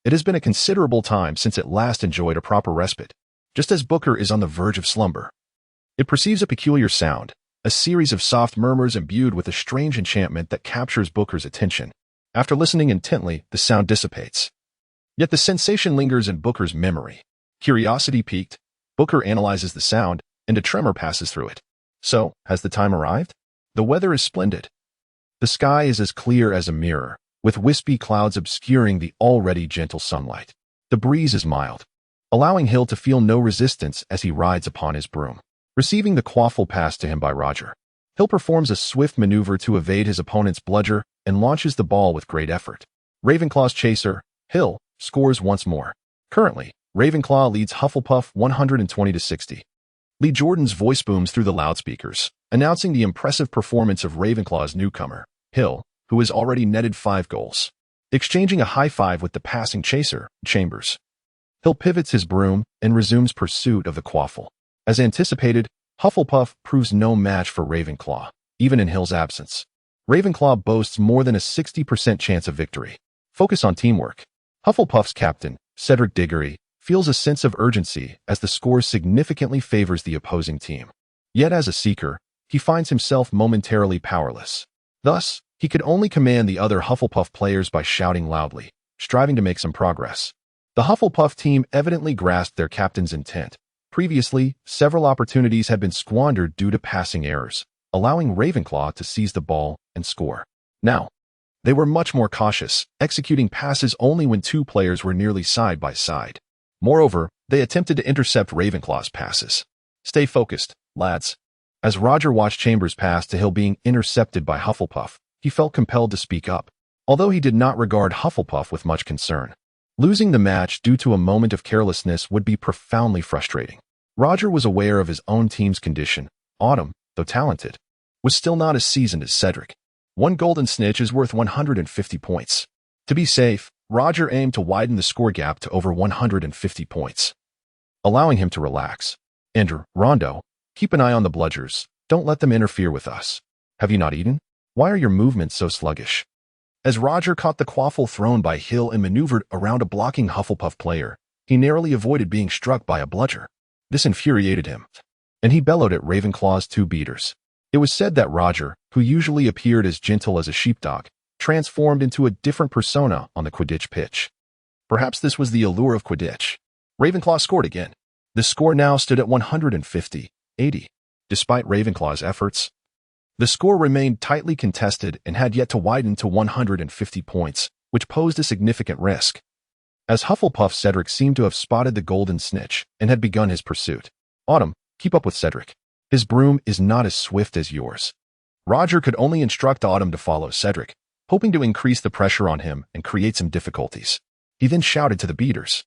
It has been a considerable time since it last enjoyed a proper respite. Just as Booker is on the verge of slumber, it perceives a peculiar sound, a series of soft murmurs imbued with a strange enchantment that captures Booker's attention. After listening intently, the sound dissipates. Yet the sensation lingers in Booker's memory. Curiosity piqued, Booker analyzes the sound, and a tremor passes through it. So, has the time arrived? The weather is splendid. The sky is as clear as a mirror, with wispy clouds obscuring the already gentle sunlight. The breeze is mild, allowing Hill to feel no resistance as he rides upon his broom. Receiving the quaffle passed to him by Roger, Hill performs a swift maneuver to evade his opponent's bludger and launches the ball with great effort. Ravenclaw's chaser, Hill, scores once more. Currently, Ravenclaw leads Hufflepuff 120-60. Lee Jordan's voice booms through the loudspeakers, announcing the impressive performance of Ravenclaw's newcomer, Hill, who has already netted 5 goals. Exchanging a high five with the passing chaser, Chambers, Hill pivots his broom and resumes pursuit of the quaffle. As anticipated, Hufflepuff proves no match for Ravenclaw, even in Hill's absence. Ravenclaw boasts more than a 60% chance of victory. Focus on teamwork. Hufflepuff's captain, Cedric Diggory, feels a sense of urgency as the score significantly favors the opposing team. Yet as a seeker, he finds himself momentarily powerless. Thus, he could only command the other Hufflepuff players by shouting loudly, striving to make some progress. The Hufflepuff team evidently grasped their captain's intent. Previously, several opportunities had been squandered due to passing errors, allowing Ravenclaw to seize the ball and score. Now, they were much more cautious, executing passes only when 2 players were nearly side by side. Moreover, they attempted to intercept Ravenclaw's passes. Stay focused, lads. As Roger watched Chambers pass to Hill being intercepted by Hufflepuff, he felt compelled to speak up, although he did not regard Hufflepuff with much concern. Losing the match due to a moment of carelessness would be profoundly frustrating. Roger was aware of his own team's condition. Autumn, though talented, was still not as seasoned as Cedric. 1 golden snitch is worth 150 points. To be safe, Roger aimed to widen the score gap to over 150 points, allowing him to relax. Andrew, Rondo, keep an eye on the bludgers. Don't let them interfere with us. Have you not eaten? Why are your movements so sluggish? As Roger caught the quaffle thrown by Hill and maneuvered around a blocking Hufflepuff player, he narrowly avoided being struck by a bludger. This infuriated him, and he bellowed at Ravenclaw's 2 beaters. It was said that Roger, who usually appeared as gentle as a sheepdog, transformed into a different persona on the Quidditch pitch. Perhaps this was the allure of Quidditch. Ravenclaw scored again. The score now stood at 150-80. Despite Ravenclaw's efforts, the score remained tightly contested and had yet to widen to 150 points, which posed a significant risk. As Hufflepuff Cedric seemed to have spotted the golden snitch and had begun his pursuit. Autumn, keep up with Cedric. His broom is not as swift as yours. Roger could only instruct Autumn to follow Cedric, hoping to increase the pressure on him and create some difficulties. He then shouted to the beaters,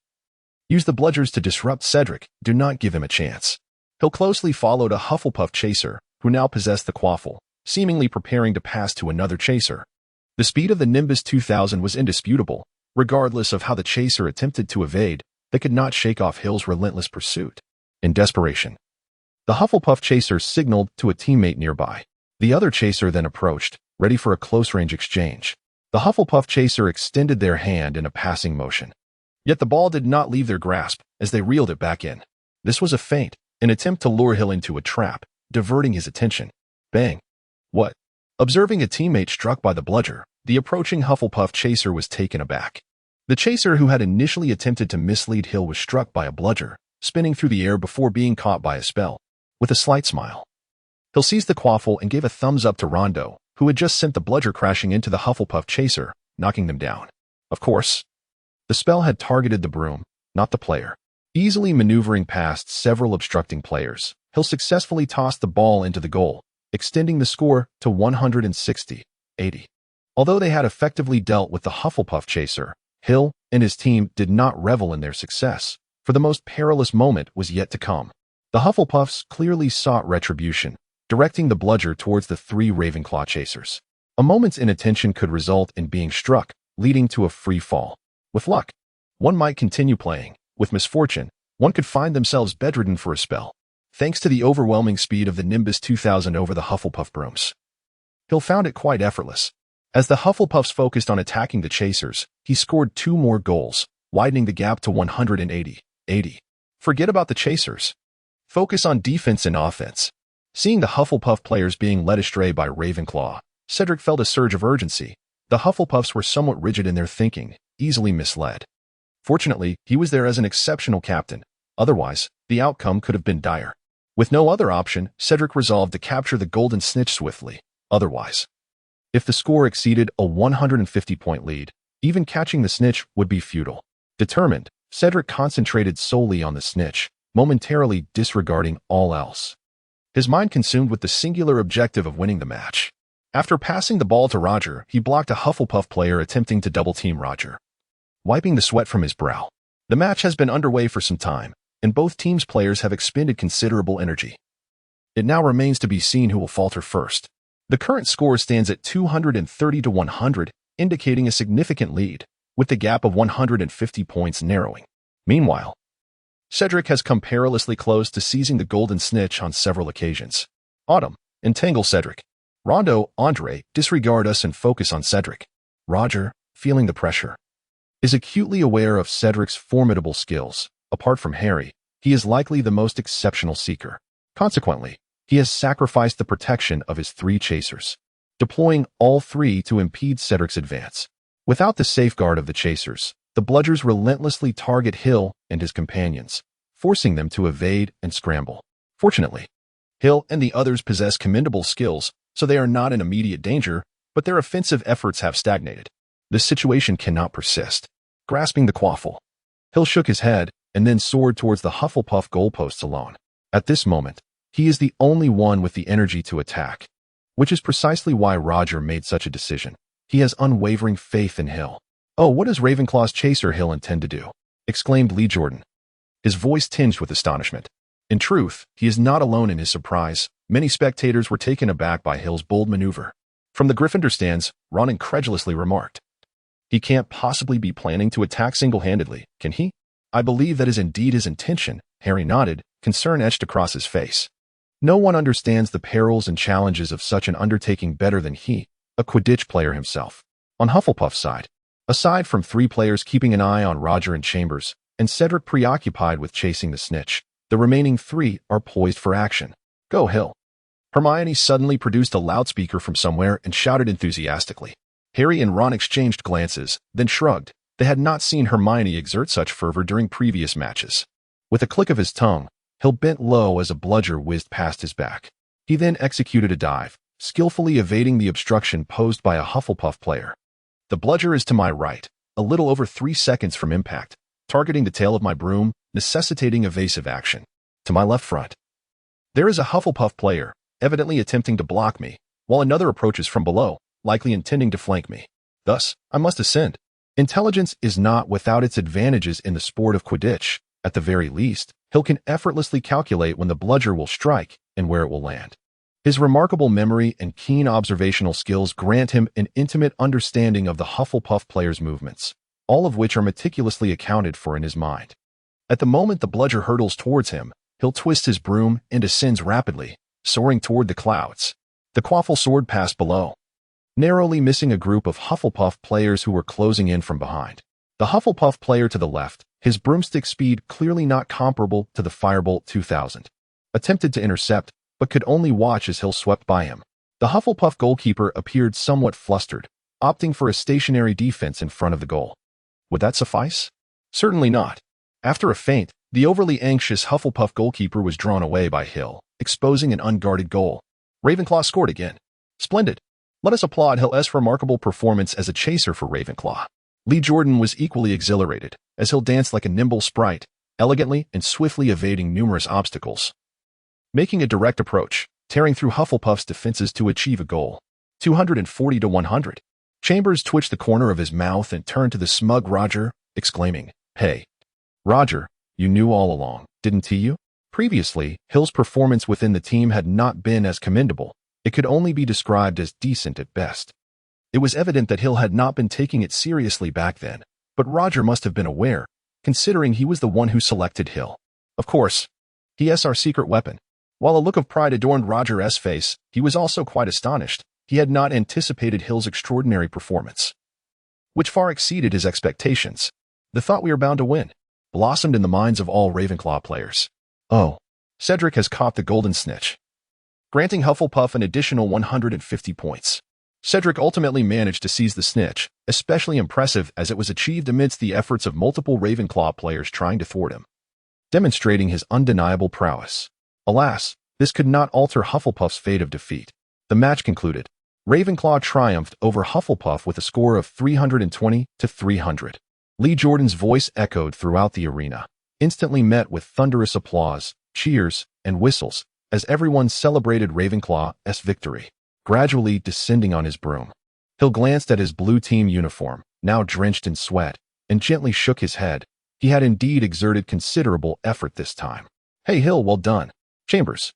use the bludgers to disrupt Cedric, do not give him a chance. Hill closely followed a Hufflepuff chaser, who now possessed the quaffle, seemingly preparing to pass to another chaser. The speed of the Nimbus 2000 was indisputable. Regardless of how the chaser attempted to evade, they could not shake off Hill's relentless pursuit. In desperation, the Hufflepuff chaser signaled to a teammate nearby, The other chaser then approached, ready for a close-range exchange. The Hufflepuff chaser extended their hand in a passing motion. Yet the ball did not leave their grasp as they reeled it back in. This was a feint, an attempt to lure Hill into a trap, diverting his attention. Bang! What? Observing a teammate struck by the bludger, the approaching Hufflepuff chaser was taken aback. The chaser who had initially attempted to mislead Hill was struck by a bludger, spinning through the air before being caught by a spell. With a slight smile, Hill seized the quaffle and gave a thumbs up to Rondo, who had just sent the bludger crashing into the Hufflepuff chaser, knocking them down. Of course, the spell had targeted the broom, not the player. Easily maneuvering past several obstructing players, Hill successfully tossed the ball into the goal, extending the score to 160-80. Although they had effectively dealt with the Hufflepuff chaser, Hill and his team did not revel in their success, for the most perilous moment was yet to come. The Hufflepuffs clearly sought retribution, directing the bludger towards the 3 Ravenclaw chasers. A moment's inattention could result in being struck, leading to a free fall. With luck, one might continue playing. With misfortune, one could find themselves bedridden for a spell, thanks to the overwhelming speed of the Nimbus 2000 over the Hufflepuff brooms. Hill found it quite effortless. As the Hufflepuffs focused on attacking the chasers, he scored 2 more goals, widening the gap to 180-80. Forget about the chasers. Focus on defense and offense. Seeing the Hufflepuff players being led astray by Ravenclaw, Cedric felt a surge of urgency. The Hufflepuffs were somewhat rigid in their thinking, easily misled. Fortunately, he was there as an exceptional captain. Otherwise, the outcome could have been dire. With no other option, Cedric resolved to capture the golden snitch swiftly. Otherwise, if the score exceeded a 150-point lead, even catching the snitch would be futile. Determined, Cedric concentrated solely on the snitch, momentarily disregarding all else. His mind consumed with the singular objective of winning the match. After passing the ball to Roger, he blocked a Hufflepuff player attempting to double-team Roger, wiping the sweat from his brow. The match has been underway for some time, and both teams' players have expended considerable energy. It now remains to be seen who will falter first. The current score stands at 230-100, indicating a significant lead, with the gap of 150 points narrowing. Meanwhile, Cedric has come perilously close to seizing the golden snitch on several occasions. Autumn, entangle Cedric. Rondo, Andre, disregard us and focus on Cedric. Roger, feeling the pressure, is acutely aware of Cedric's formidable skills. Apart from Harry, he is likely the most exceptional seeker. Consequently, he has sacrificed the protection of his 3 chasers, deploying all 3 to impede Cedric's advance. Without the safeguard of the chasers, the bludgers relentlessly target Hill and his companions, forcing them to evade and scramble. Fortunately, Hill and the others possess commendable skills, so they are not in immediate danger, but their offensive efforts have stagnated. This situation cannot persist. Grasping the quaffle, Hill shook his head and then soared towards the Hufflepuff goalposts alone. At this moment, he is the only one with the energy to attack, which is precisely why Roger made such a decision. He has unwavering faith in Hill. "Oh, what does Ravenclaw's chaser Hill intend to do?" exclaimed Lee Jordan, his voice tinged with astonishment. In truth, he is not alone in his surprise. Many spectators were taken aback by Hill's bold maneuver. From the Gryffindor stands, Ron incredulously remarked, "He can't possibly be planning to attack single-handedly, can he?" "I believe that is indeed his intention," Harry nodded, concern etched across his face. No one understands the perils and challenges of such an undertaking better than he, a Quidditch player himself. On Hufflepuff's side, aside from 3 players keeping an eye on Roger and Chambers, and Cedric preoccupied with chasing the snitch, the remaining 3 are poised for action. "Go, Hill." Hermione suddenly produced a loudspeaker from somewhere and shouted enthusiastically. Harry and Ron exchanged glances, then shrugged. They had not seen Hermione exert such fervor during previous matches. With a click of his tongue, Hill bent low as a bludger whizzed past his back. He then executed a dive, skillfully evading the obstruction posed by a Hufflepuff player. The bludger is to my right, a little over 3 seconds from impact, targeting the tail of my broom, necessitating evasive action. To my left front, there is a Hufflepuff player, evidently attempting to block me, while another approaches from below, likely intending to flank me. Thus, I must ascend. Intelligence is not without its advantages in the sport of Quidditch. At the very least, Hill can effortlessly calculate when the bludger will strike and where it will land. His remarkable memory and keen observational skills grant him an intimate understanding of the Hufflepuff player's movements, all of which are meticulously accounted for in his mind. At the moment the bludger hurtles towards him, Hill twists his broom and ascends rapidly, soaring toward the clouds. The quaffle soared past below, narrowly missing a group of Hufflepuff players who were closing in from behind. The Hufflepuff player to the left, his broomstick speed clearly not comparable to the Firebolt 2000, attempted to intercept, but could only watch as Hill swept by him. The Hufflepuff goalkeeper appeared somewhat flustered, opting for a stationary defense in front of the goal. Would that suffice? Certainly not. After a feint, the overly anxious Hufflepuff goalkeeper was drawn away by Hill, exposing an unguarded goal. Ravenclaw scored again. Splendid. Let us applaud Hill's remarkable performance as a chaser for Ravenclaw. Lee Jordan was equally exhilarated, as Hill danced like a nimble sprite, elegantly and swiftly evading numerous obstacles. Making a direct approach, tearing through Hufflepuff's defenses to achieve a goal. 240 to 100. Chambers twitched the corner of his mouth and turned to the smug Roger, exclaiming, "Hey, Roger, you knew all along, didn't you?" Previously, Hill's performance within the team had not been as commendable. It could only be described as decent at best. It was evident that Hill had not been taking it seriously back then, but Roger must have been aware, considering he was the one who selected Hill. Of course, he is our secret weapon. While a look of pride adorned Roger's face, he was also quite astonished. He had not anticipated Hill's extraordinary performance, which far exceeded his expectations. The thought we are bound to win blossomed in the minds of all Ravenclaw players. Oh, Cedric has caught the golden snitch, granting Hufflepuff an additional 150 points. Cedric ultimately managed to seize the snitch, especially impressive as it was achieved amidst the efforts of multiple Ravenclaw players trying to thwart him, demonstrating his undeniable prowess. Alas, this could not alter Hufflepuff's fate of defeat. The match concluded. Ravenclaw triumphed over Hufflepuff with a score of 320 to 300. Lee Jordan's voice echoed throughout the arena, instantly met with thunderous applause, cheers, and whistles, as everyone celebrated Ravenclaw's victory. Gradually descending on his broom, Hill glanced at his blue team uniform, now drenched in sweat, and gently shook his head. He had indeed exerted considerable effort this time. "Hey Hill, well done." Chambers,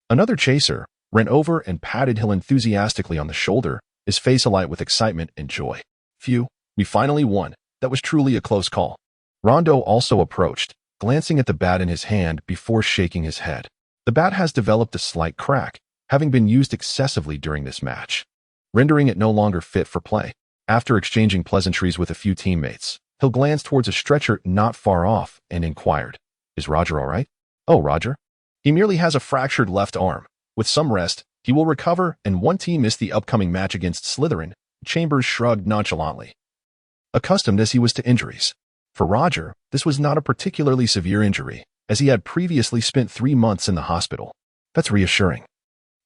another chaser, ran over and patted Hill enthusiastically on the shoulder, his face alight with excitement and joy. "Phew, we finally won. That was truly a close call." Rondo also approached, glancing at the bat in his hand before shaking his head. The bat has developed a slight crack, having been used excessively during this match, rendering it no longer fit for play. After exchanging pleasantries with a few teammates, Hill glanced towards a stretcher not far off and inquired, "Is Roger all right?" "Oh, Roger? He merely has a fractured left arm. With some rest, he will recover, and one team missed the upcoming match against Slytherin." Chambers shrugged nonchalantly, accustomed as he was to injuries. For Roger, this was not a particularly severe injury, as he had previously spent 3 months in the hospital. "That's reassuring.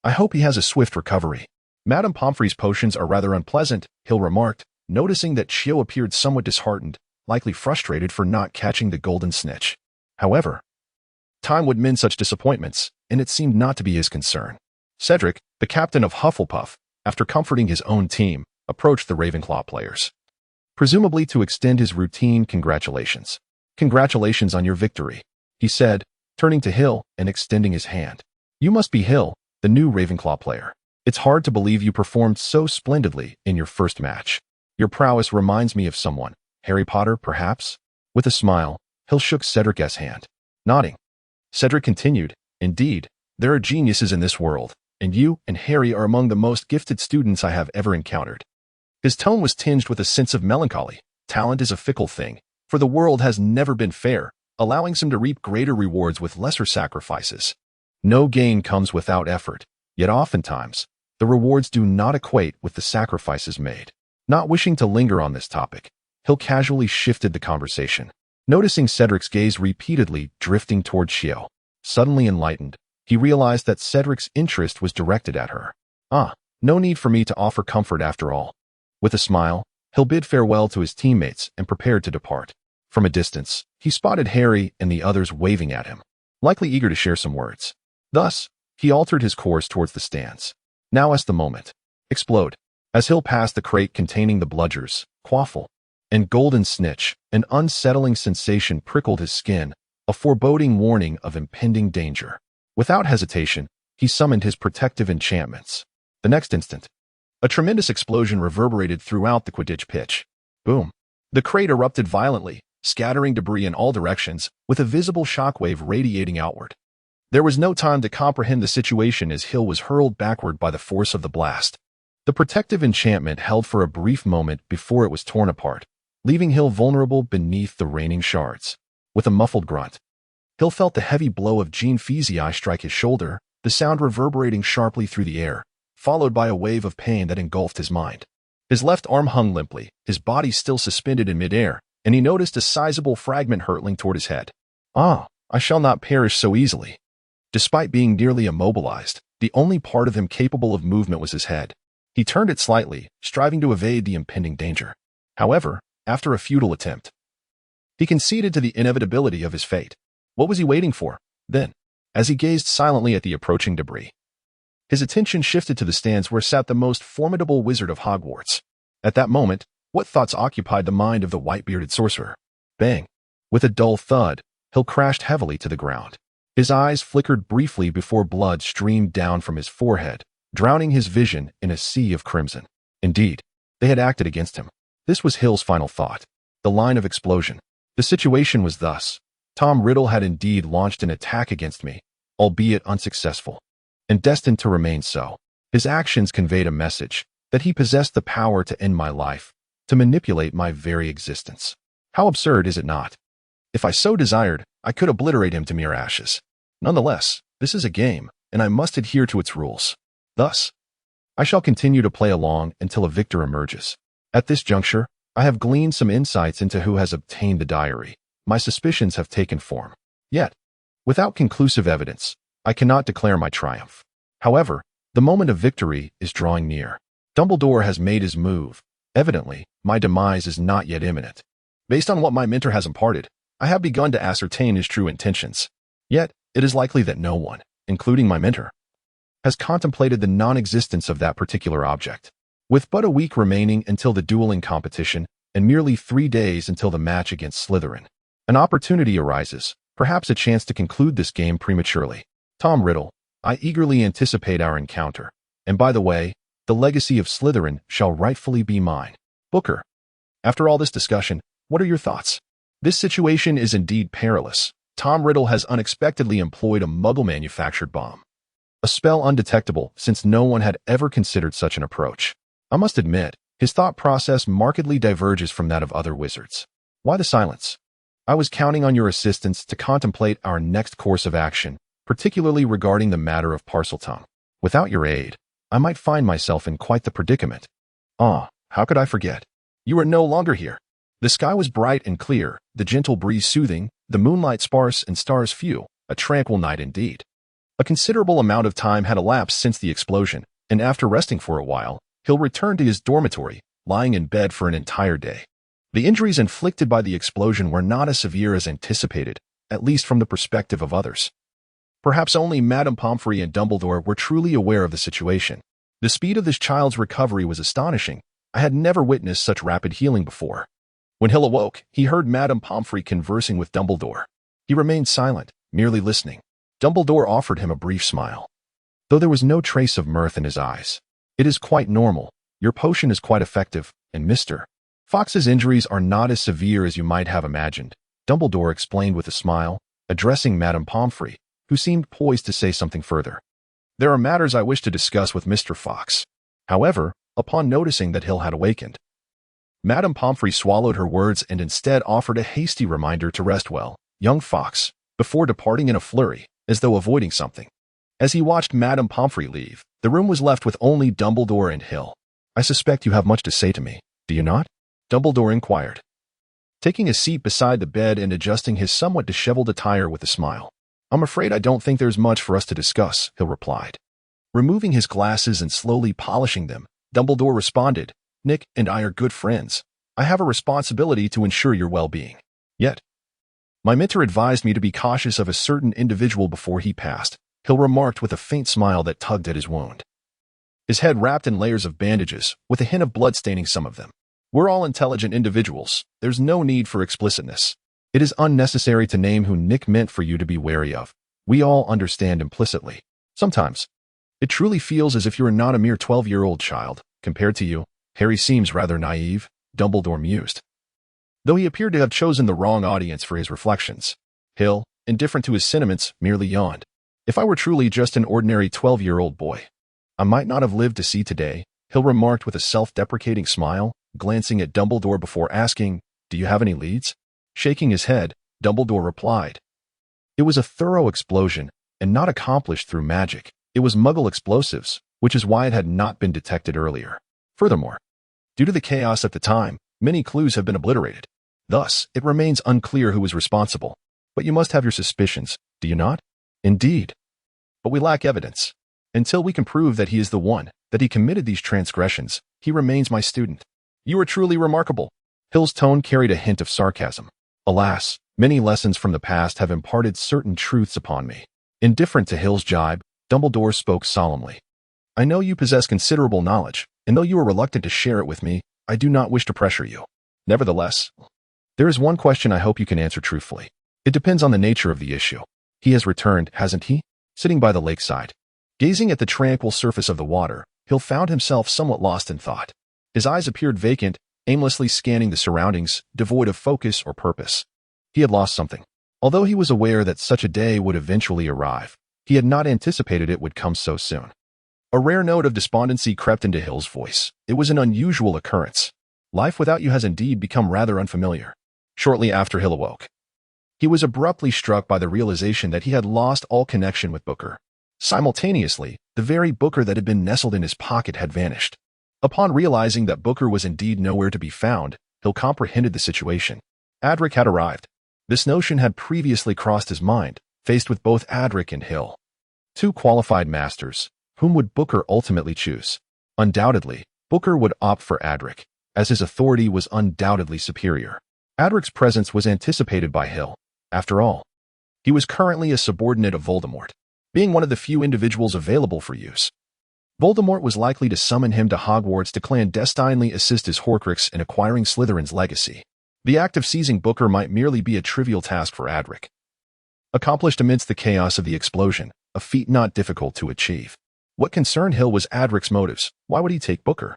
I hope he has a swift recovery." "Madame Pomfrey's potions are rather unpleasant," Hill remarked, noticing that Chio appeared somewhat disheartened, likely frustrated for not catching the golden snitch. However, time would mend such disappointments, and it seemed not to be his concern. Cedric, the captain of Hufflepuff, after comforting his own team, approached the Ravenclaw players, presumably to extend his routine congratulations. "Congratulations on your victory," he said, turning to Hill and extending his hand. "You must be Hill, the new Ravenclaw player. It's hard to believe you performed so splendidly in your first match. Your prowess reminds me of someone. Harry Potter, perhaps?" With a smile, Hill shook Cedric's hand. Nodding, Cedric continued, "Indeed, there are geniuses in this world, and you and Harry are among the most gifted students I have ever encountered." His tone was tinged with a sense of melancholy. Talent is a fickle thing, for the world has never been fair, allowing some to reap greater rewards with lesser sacrifices. No gain comes without effort, yet oftentimes, the rewards do not equate with the sacrifices made. Not wishing to linger on this topic, Hill casually shifted the conversation, noticing Cedric's gaze repeatedly drifting toward Chio. Suddenly enlightened, he realized that Cedric's interest was directed at her. "Ah, no need for me to offer comfort after all." With a smile, Hill bid farewell to his teammates and prepared to depart. From a distance, he spotted Harry and the others waving at him, likely eager to share some words. Thus, he altered his course towards the stands. Now as the moment. Explode. As Hill passed the crate containing the bludgers, quaffle, and golden snitch, an unsettling sensation prickled his skin, a foreboding warning of impending danger. Without hesitation, he summoned his protective enchantments. The next instant, a tremendous explosion reverberated throughout the Quidditch pitch. Boom. The crate erupted violently, scattering debris in all directions, with a visible shockwave radiating outward. There was no time to comprehend the situation as Hill was hurled backward by the force of the blast. The protective enchantment held for a brief moment before it was torn apart, leaving Hill vulnerable beneath the raining shards. With a muffled grunt, Hill felt the heavy blow of Jean Feezy strike his shoulder, the sound reverberating sharply through the air, followed by a wave of pain that engulfed his mind. His left arm hung limply, his body still suspended in midair, and he noticed a sizable fragment hurtling toward his head. Ah, I shall not perish so easily. Despite being nearly immobilized, the only part of him capable of movement was his head. He turned it slightly, striving to evade the impending danger. However, after a futile attempt, he conceded to the inevitability of his fate. What was he waiting for, then? As he gazed silently at the approaching debris, his attention shifted to the stands where sat the most formidable wizard of Hogwarts. At that moment, what thoughts occupied the mind of the white-bearded sorcerer? Bang! With a dull thud, Hill crashed heavily to the ground. His eyes flickered briefly before blood streamed down from his forehead, drowning his vision in a sea of crimson. Indeed, they had acted against him. This was Hill's final thought. The line of explosion. The situation was thus. Tom Riddle had indeed launched an attack against me, albeit unsuccessful, and destined to remain so. His actions conveyed a message that he possessed the power to end my life, to manipulate my very existence. How absurd is it not? If I so desired, I could obliterate him to mere ashes. Nonetheless, this is a game, and I must adhere to its rules. Thus, I shall continue to play along until a victor emerges. At this juncture, I have gleaned some insights into who has obtained the diary. My suspicions have taken form. Yet, without conclusive evidence, I cannot declare my triumph. However, the moment of victory is drawing near. Dumbledore has made his move. Evidently, my demise is not yet imminent. Based on what my mentor has imparted, I have begun to ascertain his true intentions. Yet, it is likely that no one, including my mentor, has contemplated the non-existence of that particular object. With but a week remaining until the dueling competition, and merely 3 days until the match against Slytherin, an opportunity arises, perhaps a chance to conclude this game prematurely. Tom Riddle, I eagerly anticipate our encounter. And by the way, the legacy of Slytherin shall rightfully be mine. Booker. After all this discussion, what are your thoughts? This situation is indeed perilous. Tom Riddle has unexpectedly employed a Muggle-manufactured bomb. A spell undetectable, since no one had ever considered such an approach. I must admit, his thought process markedly diverges from that of other wizards. Why the silence? I was counting on your assistance to contemplate our next course of action, particularly regarding the matter of Parseltongue. Without your aid, I might find myself in quite the predicament. Ah, how could I forget? You are no longer here. The sky was bright and clear, the gentle breeze soothing, the moonlight sparse and stars few, a tranquil night indeed. A considerable amount of time had elapsed since the explosion, and after resting for a while, Hill returned to his dormitory, lying in bed for an entire day. The injuries inflicted by the explosion were not as severe as anticipated, at least from the perspective of others. Perhaps only Madame Pomfrey and Dumbledore were truly aware of the situation. The speed of this child's recovery was astonishing. I had never witnessed such rapid healing before. When Hill awoke, he heard Madame Pomfrey conversing with Dumbledore. He remained silent, merely listening. Dumbledore offered him a brief smile, though there was no trace of mirth in his eyes. It is quite normal. Your potion is quite effective, and Mr. Fox's injuries are not as severe as you might have imagined, Dumbledore explained with a smile, addressing Madame Pomfrey, who seemed poised to say something further. There are matters I wish to discuss with Mr. Fox. However, upon noticing that Hill had awakened, Madame Pomfrey swallowed her words and instead offered a hasty reminder to rest well, young Fox, before departing in a flurry, as though avoiding something. As he watched Madame Pomfrey leave, the room was left with only Dumbledore and Hill. I suspect you have much to say to me, do you not? Dumbledore inquired, taking a seat beside the bed and adjusting his somewhat disheveled attire with a smile. I'm afraid I don't think there's much for us to discuss, Hill replied. Removing his glasses and slowly polishing them, Dumbledore responded, Nick and I are good friends. I have a responsibility to ensure your well-being. Yet, my mentor advised me to be cautious of a certain individual before he passed, Hill remarked with a faint smile that tugged at his wound. His head wrapped in layers of bandages, with a hint of blood staining some of them. We're all intelligent individuals. There's no need for explicitness. It is unnecessary to name who Nick meant for you to be wary of. We all understand implicitly. Sometimes, it truly feels as if you are not a mere 12-year-old child. Compared to you, Harry seems rather naive, Dumbledore mused. Though he appeared to have chosen the wrong audience for his reflections, Hill, indifferent to his sentiments, merely yawned. If I were truly just an ordinary 12-year-old boy, I might not have lived to see today, Hill remarked with a self-deprecating smile, glancing at Dumbledore before asking, "Do you have any leads?" Shaking his head, Dumbledore replied, "It was a thorough explosion, and not accomplished through magic. It was Muggle explosives, which is why it had not been detected earlier. Furthermore, due to the chaos at the time, many clues have been obliterated. Thus, it remains unclear who was responsible. But you must have your suspicions, do you not?" "Indeed. But we lack evidence. Until we can prove that he is the one, that he committed these transgressions, he remains my student." "You are truly remarkable." Hill's tone carried a hint of sarcasm. "Alas, many lessons from the past have imparted certain truths upon me." Indifferent to Hill's jibe, Dumbledore spoke solemnly. "I know you possess considerable knowledge, and though you are reluctant to share it with me, I do not wish to pressure you. Nevertheless, there is one question I hope you can answer truthfully. It depends on the nature of the issue. He has returned, hasn't he?" Sitting by the lakeside, gazing at the tranquil surface of the water, Hill found himself somewhat lost in thought. His eyes appeared vacant, aimlessly scanning the surroundings, devoid of focus or purpose. He had lost something. Although he was aware that such a day would eventually arrive, he had not anticipated it would come so soon. A rare note of despondency crept into Hill's voice. It was an unusual occurrence. Life without you has indeed become rather unfamiliar. Shortly after Hill awoke, he was abruptly struck by the realization that he had lost all connection with Booker. Simultaneously, the very Booker that had been nestled in his pocket had vanished. Upon realizing that Booker was indeed nowhere to be found, Hill comprehended the situation. Adric had arrived. This notion had previously crossed his mind, faced with both Adric and Hill. Two qualified masters. Whom would Booker ultimately choose? Undoubtedly, Booker would opt for Adric, as his authority was undoubtedly superior. Adric's presence was anticipated by Hill. After all, he was currently a subordinate of Voldemort, being one of the few individuals available for use. Voldemort was likely to summon him to Hogwarts to clandestinely assist his Horcrux in acquiring Slytherin's legacy. The act of seizing Booker might merely be a trivial task for Adric, accomplished amidst the chaos of the explosion, a feat not difficult to achieve. What concerned Hill was Adric's motives. Why would he take Booker?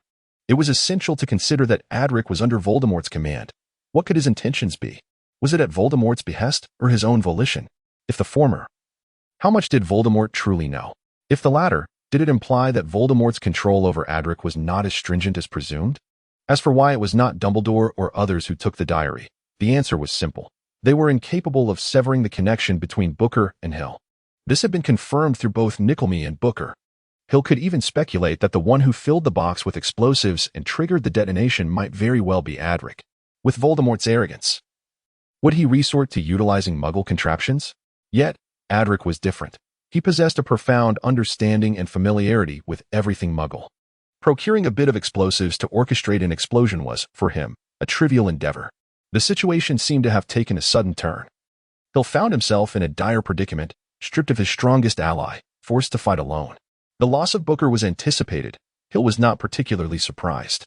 It was essential to consider that Adric was under Voldemort's command. What could his intentions be? Was it at Voldemort's behest or his own volition? If the former, how much did Voldemort truly know? If the latter, did it imply that Voldemort's control over Adric was not as stringent as presumed? As for why it was not Dumbledore or others who took the diary, the answer was simple. They were incapable of severing the connection between Booker and Hill. This had been confirmed through both Nickelme and Booker. Hill could even speculate that the one who filled the box with explosives and triggered the detonation might very well be Adric. With Voldemort's arrogance, would he resort to utilizing Muggle contraptions? Yet, Adric was different. He possessed a profound understanding and familiarity with everything Muggle. Procuring a bit of explosives to orchestrate an explosion was, for him, a trivial endeavor. The situation seemed to have taken a sudden turn. Hill found himself in a dire predicament, stripped of his strongest ally, forced to fight alone. The loss of Booker was anticipated. Hill was not particularly surprised.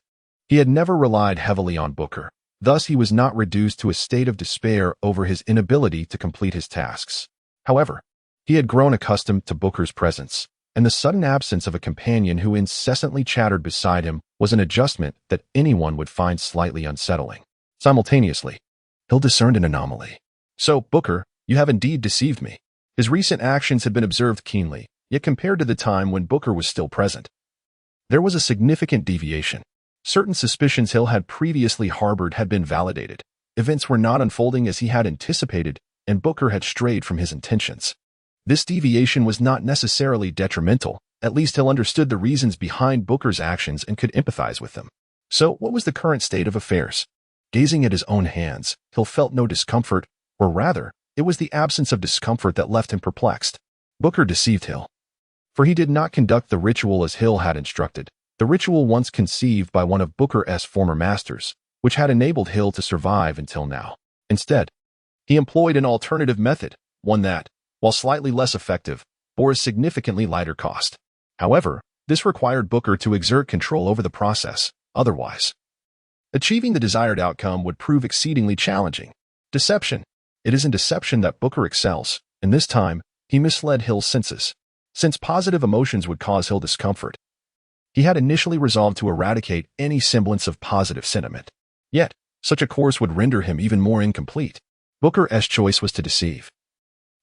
He had never relied heavily on Booker. Thus, he was not reduced to a state of despair over his inability to complete his tasks. However, he had grown accustomed to Booker's presence, and the sudden absence of a companion who incessantly chattered beside him was an adjustment that anyone would find slightly unsettling. Simultaneously, Hill discerned an anomaly. "So, Booker, you have indeed deceived me." His recent actions had been observed keenly, yet compared to the time when Booker was still present, there was a significant deviation. Certain suspicions Hill had previously harbored had been validated. Events were not unfolding as he had anticipated, and Booker had strayed from his intentions. This deviation was not necessarily detrimental. At least Hill understood the reasons behind Booker's actions and could empathize with them. So, what was the current state of affairs? Gazing at his own hands, Hill felt no discomfort, or rather, it was the absence of discomfort that left him perplexed. Booker deceived Hill, for he did not conduct the ritual as Hill had instructed, the ritual once conceived by one of Booker's former masters, which had enabled Hill to survive until now. Instead, he employed an alternative method, one that, while slightly less effective, bore a significantly lighter cost. However, this required Booker to exert control over the process. Otherwise, achieving the desired outcome would prove exceedingly challenging. Deception. It is in deception that Booker excels, and this time, he misled Hill's senses. Since positive emotions would cause Hill discomfort, he had initially resolved to eradicate any semblance of positive sentiment. Yet, such a course would render him even more incomplete. Booker's choice was to deceive.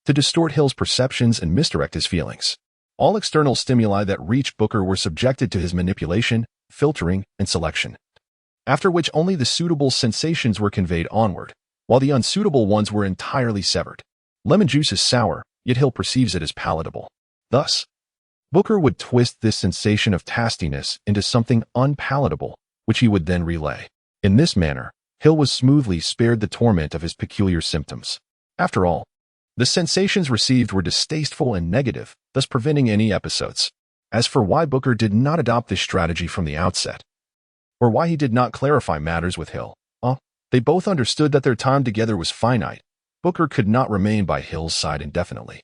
to distort Hill's perceptions and misdirect his feelings. All external stimuli that reached Booker were subjected to his manipulation, filtering, and selection, after which only the suitable sensations were conveyed onward, while the unsuitable ones were entirely severed. Lemon juice is sour, yet Hill perceives it as palatable. Thus, Booker would twist this sensation of tastiness into something unpalatable, which he would then relay. In this manner, Hill was smoothly spared the torment of his peculiar symptoms. After all, the sensations received were distasteful and negative, thus preventing any episodes. As for why Booker did not adopt this strategy from the outset, or why he did not clarify matters with Hill, they both understood that their time together was finite. Booker could not remain by Hill's side indefinitely.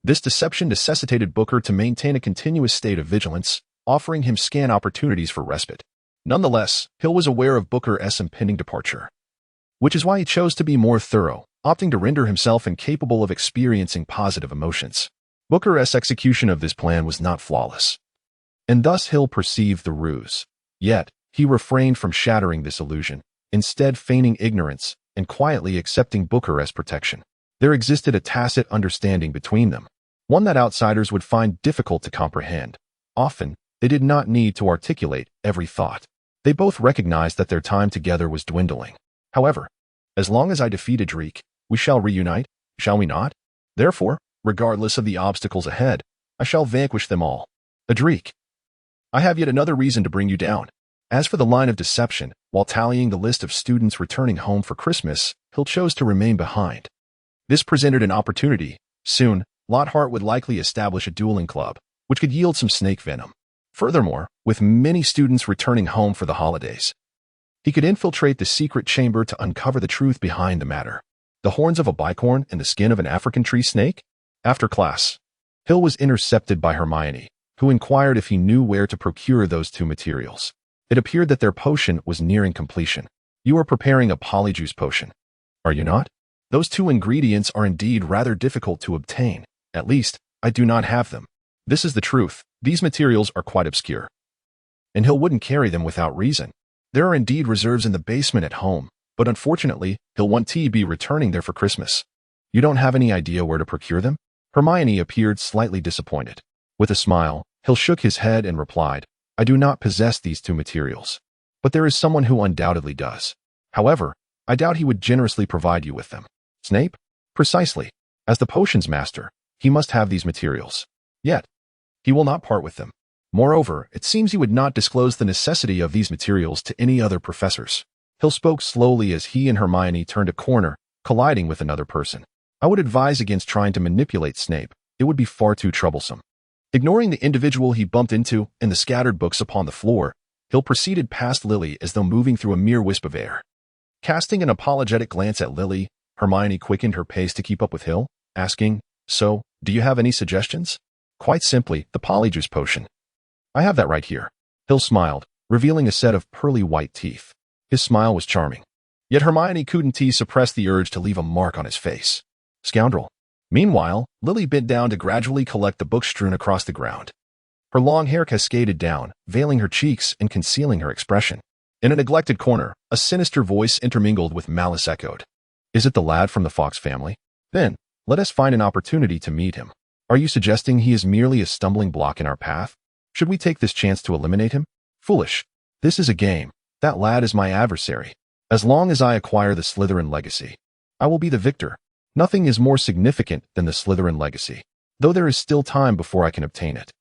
This deception necessitated Booker to maintain a continuous state of vigilance, offering him scant opportunities for respite. Nonetheless, Hill was aware of Booker's impending departure, which is why he chose to be more thorough, opting to render himself incapable of experiencing positive emotions. Booker's execution of this plan was not flawless, and thus Hill perceived the ruse. Yet, he refrained from shattering this illusion, instead feigning ignorance and quietly accepting Booker's protection. There existed a tacit understanding between them, one that outsiders would find difficult to comprehend. Often, they did not need to articulate every thought. They both recognized that their time together was dwindling. However, as long as I defeat Adric, we shall reunite, shall we not? Therefore, regardless of the obstacles ahead, I shall vanquish them all. Adric, I have yet another reason to bring you down. As for the line of deception, while tallying the list of students returning home for Christmas, Hill chose to remain behind. This presented an opportunity. Soon, Lockhart would likely establish a dueling club, which could yield some snake venom. Furthermore, with many students returning home for the holidays, he could infiltrate the secret chamber to uncover the truth behind the matter. The horns of a bicorn and the skin of an African tree snake? After class, Hill was intercepted by Hermione, who inquired if he knew where to procure those two materials. It appeared that their potion was nearing completion. You are preparing a polyjuice potion, are you not? Those two ingredients are indeed rather difficult to obtain. At least, I do not have them. This is the truth. These materials are quite obscure, and Hill wouldn't carry them without reason. There are indeed reserves in the basement at home, but unfortunately, Hill won't be returning there for Christmas. You don't have any idea where to procure them? Hermione appeared slightly disappointed. With a smile, Hill shook his head and replied, I do not possess these two materials, but there is someone who undoubtedly does. However, I doubt he would generously provide you with them. Snape? Precisely. As the potions master, he must have these materials. Yet, he will not part with them. Moreover, it seems he would not disclose the necessity of these materials to any other professors. Hill spoke slowly as he and Hermione turned a corner, colliding with another person. I would advise against trying to manipulate Snape. It would be far too troublesome. Ignoring the individual he bumped into and the scattered books upon the floor, Hill proceeded past Lily as though moving through a mere wisp of air. Casting an apologetic glance at Lily, Hermione quickened her pace to keep up with Hill, asking, So, do you have any suggestions? Quite simply, the polyjuice potion. I have that right here. Hill smiled, revealing a set of pearly white teeth. His smile was charming. Yet Hermione couldn't suppress the urge to leave a mark on his face. Scoundrel. Meanwhile, Lily bent down to gradually collect the books strewn across the ground. Her long hair cascaded down, veiling her cheeks and concealing her expression. In a neglected corner, a sinister voice intermingled with malice echoed. Is it the lad from the Fox family? Then, let us find an opportunity to meet him. Are you suggesting he is merely a stumbling block in our path? Should we take this chance to eliminate him? Foolish. This is a game. That lad is my adversary. As long as I acquire the Slytherin legacy, I will be the victor. Nothing is more significant than the Slytherin legacy, though there is still time before I can obtain it.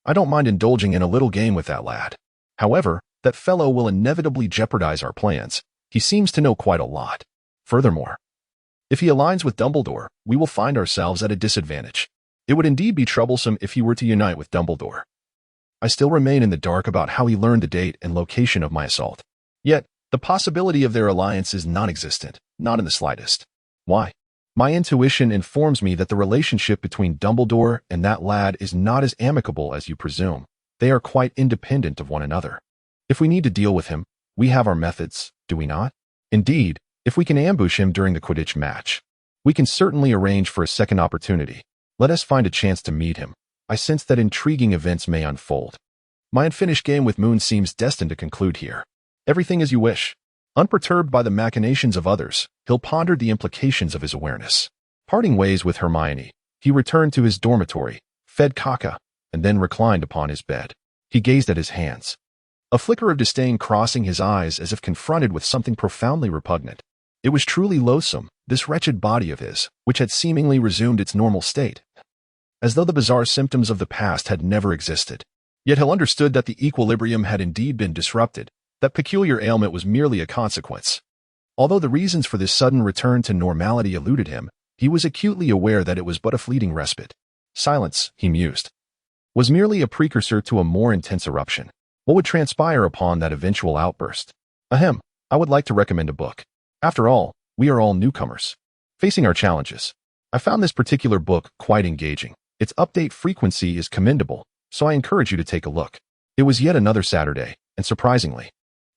I don't mind indulging in a little game with that lad. However, that fellow will inevitably jeopardize our plans. He seems to know quite a lot. Furthermore, if he aligns with Dumbledore, we will find ourselves at a disadvantage. It would indeed be troublesome if he were to unite with Dumbledore. I still remain in the dark about how he learned the date and location of my assault. Yet, the possibility of their alliance is non-existent, not in the slightest. Why? My intuition informs me that the relationship between Dumbledore and that lad is not as amicable as you presume. They are quite independent of one another. If we need to deal with him, we have our methods, do we not? Indeed, if we can ambush him during the Quidditch match, we can certainly arrange for a second opportunity. Let us find a chance to meet him. I sense that intriguing events may unfold. My unfinished game with Moon seems destined to conclude here. Everything as you wish. Unperturbed by the machinations of others, Hill pondered the implications of his awareness. Parting ways with Hermione, he returned to his dormitory, fed caca, and then reclined upon his bed. He gazed at his hands, a flicker of disdain crossing his eyes as if confronted with something profoundly repugnant. It was truly loathsome, this wretched body of his, which had seemingly resumed its normal state, as though the bizarre symptoms of the past had never existed. Yet Hill understood that the equilibrium had indeed been disrupted, that peculiar ailment was merely a consequence. Although the reasons for this sudden return to normality eluded him, he was acutely aware that it was but a fleeting respite. Silence, he mused, was merely a precursor to a more intense eruption. What would transpire upon that eventual outburst? Ahem, I would like to recommend a book. After all, we are all newcomers, facing our challenges. I found this particular book quite engaging. Its update frequency is commendable, so I encourage you to take a look. It was yet another Saturday, and surprisingly,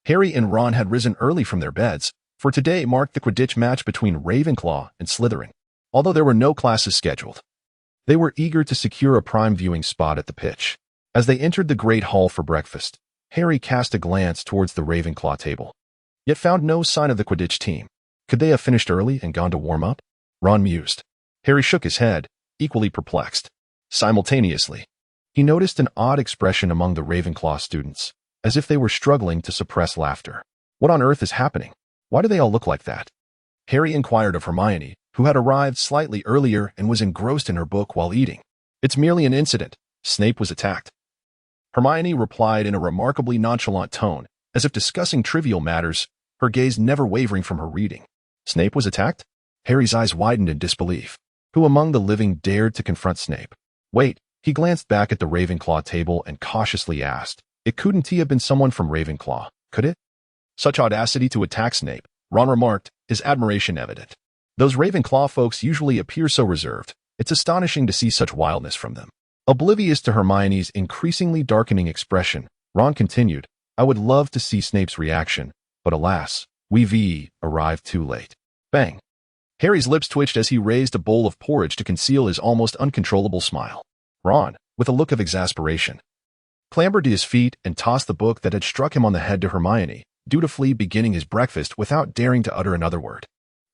Harry and Ron had risen early from their beds, for today marked the Quidditch match between Ravenclaw and Slytherin. Although there were no classes scheduled, they were eager to secure a prime viewing spot at the pitch. As they entered the Great Hall for breakfast, Harry cast a glance towards the Ravenclaw table, yet found no sign of the Quidditch team. Could they have finished early and gone to warm up? Ron mused. Harry shook his head, equally perplexed. Simultaneously, he noticed an odd expression among the Ravenclaw students, as if they were struggling to suppress laughter. What on earth is happening? Why do they all look like that? Harry inquired of Hermione, who had arrived slightly earlier and was engrossed in her book while eating. It's merely an incident. Snape was attacked. Hermione replied in a remarkably nonchalant tone, as if discussing trivial matters, her gaze never wavering from her reading. Snape was attacked? Harry's eyes widened in disbelief. Who among the living dared to confront Snape? Wait, he glanced back at the Ravenclaw table and cautiously asked, it couldn't he have been someone from Ravenclaw, could it? Such audacity to attack Snape, Ron remarked, his admiration evident. Those Ravenclaw folks usually appear so reserved. It's astonishing to see such wildness from them. Oblivious to Hermione's increasingly darkening expression, Ron continued, I would love to see Snape's reaction, but alas, we've arrived too late. Bang. Harry's lips twitched as he raised a bowl of porridge to conceal his almost uncontrollable smile. Ron, with a look of exasperation, clambered to his feet and tossed the book that had struck him on the head to Hermione, dutifully beginning his breakfast without daring to utter another word.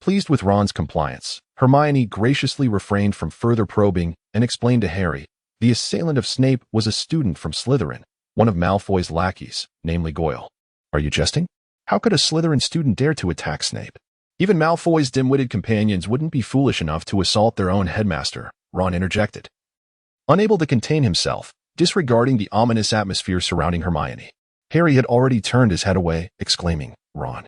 Pleased with Ron's compliance, Hermione graciously refrained from further probing and explained to Harry, the assailant of Snape was a student from Slytherin, one of Malfoy's lackeys, namely Goyle. Are you jesting? How could a Slytherin student dare to attack Snape? Even Malfoy's dim-witted companions wouldn't be foolish enough to assault their own headmaster, Ron interjected. Unable to contain himself, disregarding the ominous atmosphere surrounding Hermione, Harry had already turned his head away, exclaiming, Ron,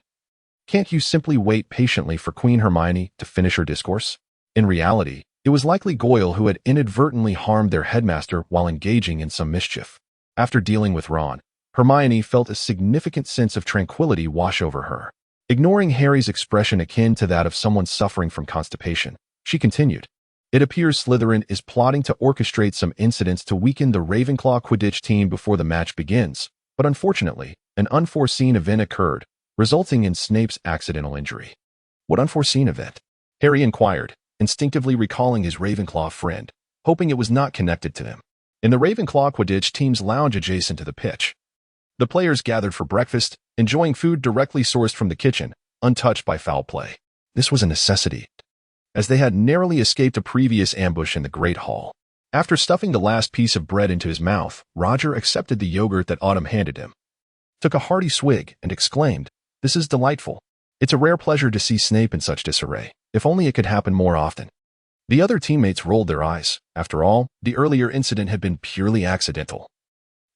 can't you simply wait patiently for Queen Hermione to finish her discourse? In reality, it was likely Goyle who had inadvertently harmed their headmaster while engaging in some mischief. After dealing with Ron, Hermione felt a significant sense of tranquility wash over her. Ignoring Harry's expression akin to that of someone suffering from constipation, she continued, it appears Slytherin is plotting to orchestrate some incidents to weaken the Ravenclaw Quidditch team before the match begins, but unfortunately, an unforeseen event occurred, resulting in Snape's accidental injury. What unforeseen event? Harry inquired, instinctively recalling his Ravenclaw friend, hoping it was not connected to him. In the Ravenclaw Quidditch team's lounge adjacent to the pitch, the players gathered for breakfast, enjoying food directly sourced from the kitchen, untouched by foul play. This was a necessity, as they had narrowly escaped a previous ambush in the Great Hall. After stuffing the last piece of bread into his mouth, Roger accepted the yogurt that Autumn handed him, took a hearty swig, and exclaimed, this is delightful. It's a rare pleasure to see Snape in such disarray. If only it could happen more often. The other teammates rolled their eyes. After all, the earlier incident had been purely accidental.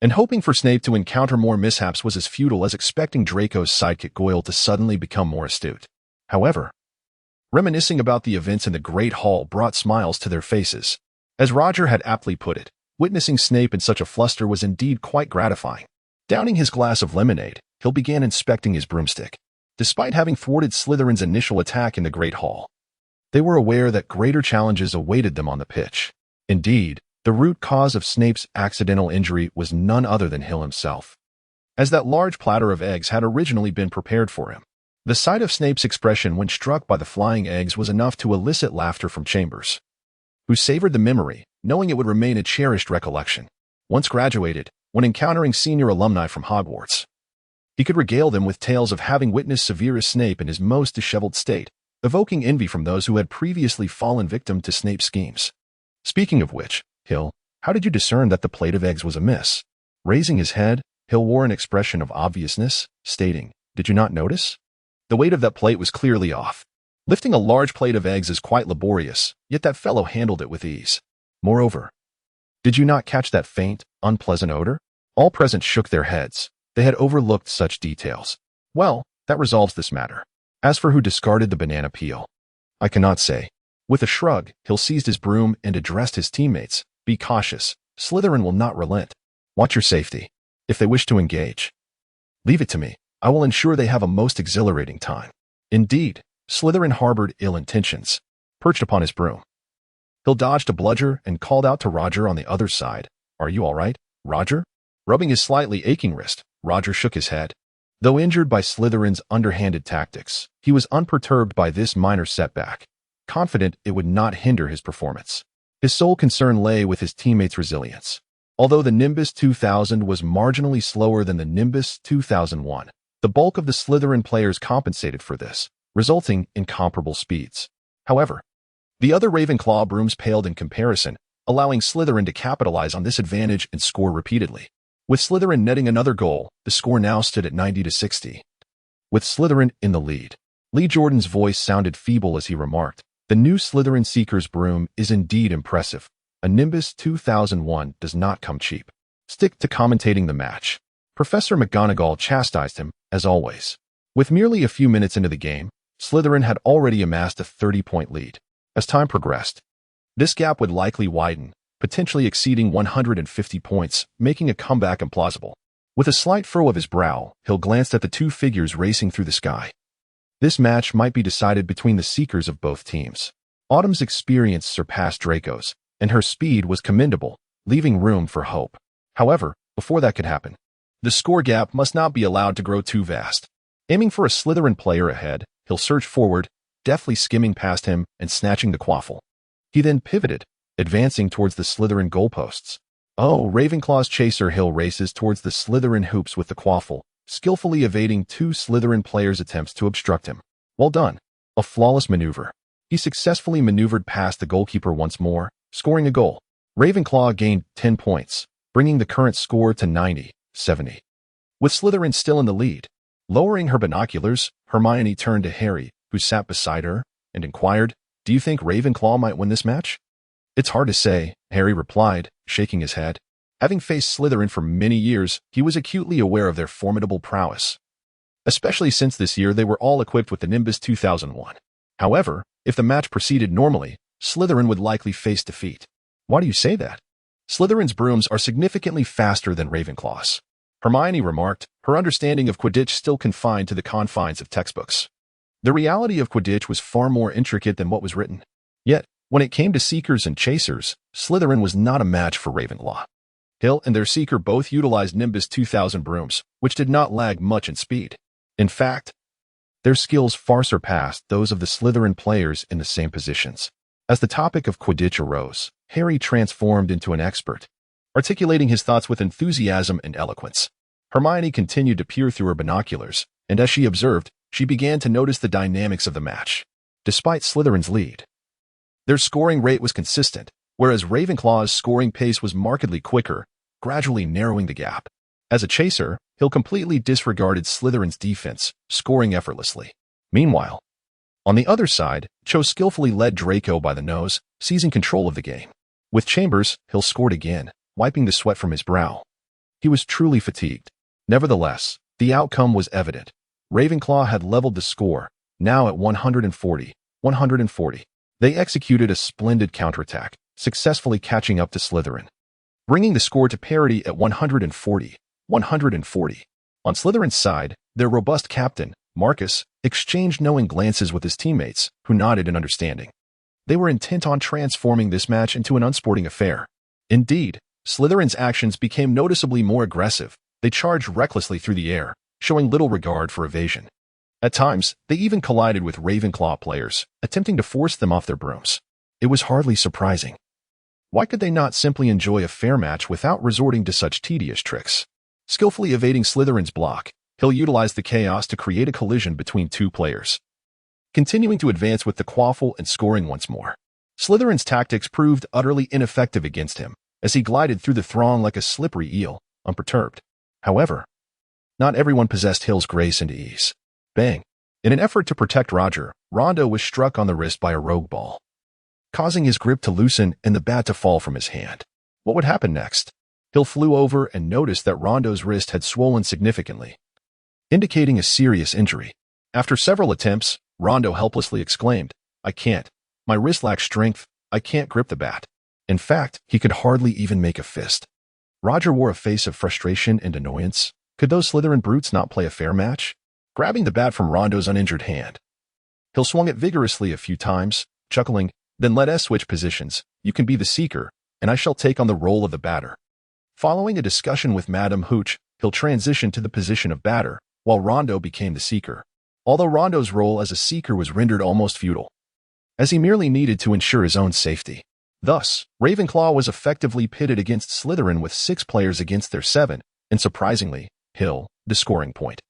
And hoping for Snape to encounter more mishaps was as futile as expecting Draco's sidekick Goyle to suddenly become more astute. However, reminiscing about the events in the Great Hall brought smiles to their faces. As Roger had aptly put it, witnessing Snape in such a fluster was indeed quite gratifying. Downing his glass of lemonade, Hill began inspecting his broomstick. Despite having thwarted Slytherin's initial attack in the Great Hall, they were aware that greater challenges awaited them on the pitch. Indeed, the root cause of Snape's accidental injury was none other than Hill himself, as that large platter of eggs had originally been prepared for him. The sight of Snape's expression when struck by the flying eggs was enough to elicit laughter from Chambers, who savored the memory, knowing it would remain a cherished recollection. Once graduated, when encountering senior alumni from Hogwarts, he could regale them with tales of having witnessed Severus Snape in his most disheveled state, evoking envy from those who had previously fallen victim to Snape's schemes. Speaking of which, Hill, how did you discern that the plate of eggs was amiss? Raising his head, Hill wore an expression of obviousness, stating, "Did you not notice? The weight of that plate was clearly off. Lifting a large plate of eggs is quite laborious, yet that fellow handled it with ease. Moreover, did you not catch that faint, unpleasant odor?" All present shook their heads. They had overlooked such details. "Well, that resolves this matter. As for who discarded the banana peel, I cannot say." With a shrug, Hill seized his broom and addressed his teammates. "Be cautious. Slytherin will not relent. Watch your safety. If they wish to engage, leave it to me. I will ensure they have a most exhilarating time." Indeed, Slytherin harbored ill intentions. Perched upon his broom, Hill dodged a bludger and called out to Roger on the other side, "Are you all right, Roger?" Rubbing his slightly aching wrist, Roger shook his head. Though injured by Slytherin's underhanded tactics, he was unperturbed by this minor setback, confident it would not hinder his performance. His sole concern lay with his teammates' resilience. Although the Nimbus 2000 was marginally slower than the Nimbus 2001, the bulk of the Slytherin players compensated for this, resulting in comparable speeds. However, the other Ravenclaw brooms paled in comparison, allowing Slytherin to capitalize on this advantage and score repeatedly. With Slytherin netting another goal, the score now stood at 90-60. With Slytherin in the lead, Lee Jordan's voice sounded feeble as he remarked, "The new Slytherin Seeker's broom is indeed impressive. A Nimbus 2001 does not come cheap." "Stick to commentating the match." Professor McGonagall chastised him, as always. With merely a few minutes into the game, Slytherin had already amassed a 30-point lead. As time progressed, this gap would likely widen, potentially exceeding 150 points, making a comeback implausible. With a slight furrow of his brow, Hill glanced at the two figures racing through the sky. This match might be decided between the seekers of both teams. Autumn's experience surpassed Draco's, and her speed was commendable, leaving room for hope. However, before that could happen, the score gap must not be allowed to grow too vast. Aiming for a Slytherin player ahead, Hill surged forward, deftly skimming past him and snatching the quaffle. He then pivoted, advancing towards the Slytherin goalposts. Oh, Ravenclaw's chaser Hill races towards the Slytherin hoops with the quaffle, skillfully evading two Slytherin players' attempts to obstruct him. Well done. A flawless maneuver. He successfully maneuvered past the goalkeeper once more, scoring a goal. Ravenclaw gained 10 points, bringing the current score to 90-70. With Slytherin still in the lead, lowering her binoculars, Hermione turned to Harry, who sat beside her, and inquired, "Do you think Ravenclaw might win this match?" "It's hard to say," Harry replied, shaking his head. Having faced Slytherin for many years, he was acutely aware of their formidable prowess, especially since this year they were all equipped with the Nimbus 2001. However, if the match proceeded normally, Slytherin would likely face defeat. "Why do you say that?" "Slytherin's brooms are significantly faster than Ravenclaw's," Hermione remarked, her understanding of Quidditch still confined to the confines of textbooks. The reality of Quidditch was far more intricate than what was written. Yet, when it came to Seekers and Chasers, Slytherin was not a match for Ravenclaw. Hill and their Seeker both utilized Nimbus 2000 brooms, which did not lag much in speed. In fact, their skills far surpassed those of the Slytherin players in the same positions. As the topic of Quidditch arose, Harry transformed into an expert, articulating his thoughts with enthusiasm and eloquence. Hermione continued to peer through her binoculars, and as she observed, she began to notice the dynamics of the match. Despite Slytherin's lead, their scoring rate was consistent, whereas Ravenclaw's scoring pace was markedly quicker, gradually narrowing the gap. As a chaser, Hill completely disregarded Slytherin's defense, scoring effortlessly. Meanwhile, on the other side, Cho skillfully led Draco by the nose, seizing control of the game. With Chambers, Hill scored again, wiping the sweat from his brow. He was truly fatigued. Nevertheless, the outcome was evident. Ravenclaw had leveled the score, now at 140. They executed a splendid counterattack, successfully catching up to Slytherin, bringing the score to parity at 140. On Slytherin's side, their robust captain, Marcus, exchanged knowing glances with his teammates, who nodded in understanding. They were intent on transforming this match into an unsporting affair. Indeed, Slytherin's actions became noticeably more aggressive. They charged recklessly through the air, showing little regard for evasion. At times, they even collided with Ravenclaw players, attempting to force them off their brooms. It was hardly surprising. Why could they not simply enjoy a fair match without resorting to such tedious tricks? Skillfully evading Slytherin's block, Hill utilized the chaos to create a collision between two players. continuing to advance with the quaffle and scoring once more. Slytherin's tactics proved utterly ineffective against him, as he glided through the throng like a slippery eel, unperturbed. However, not everyone possessed Hill's grace and ease. Bang! In an effort to protect Roger, Rondo was struck on the wrist by a rogue ball, causing his grip to loosen and the bat to fall from his hand. What would happen next? Hill flew over and noticed that Rondo's wrist had swollen significantly, indicating a serious injury. After several attempts, Rondo helplessly exclaimed, "I can't. My wrist lacks strength. I can't grip the bat." In fact, he could hardly even make a fist. Roger wore a face of frustration and annoyance. Could those Slytherin brutes not play a fair match? Grabbing the bat from Rondo's uninjured hand, Hill swung it vigorously a few times, chuckling, "Then let us switch positions. You can be the seeker, and I shall take on the role of the batter." Following a discussion with Madame Hooch, Hill transitioned to the position of batter, while Rondo became the seeker. Although Rondo's role as a seeker was rendered almost futile, as he merely needed to ensure his own safety. Thus, Ravenclaw was effectively pitted against Slytherin with 6 players against their 7, and surprisingly, Hill, the scoring point,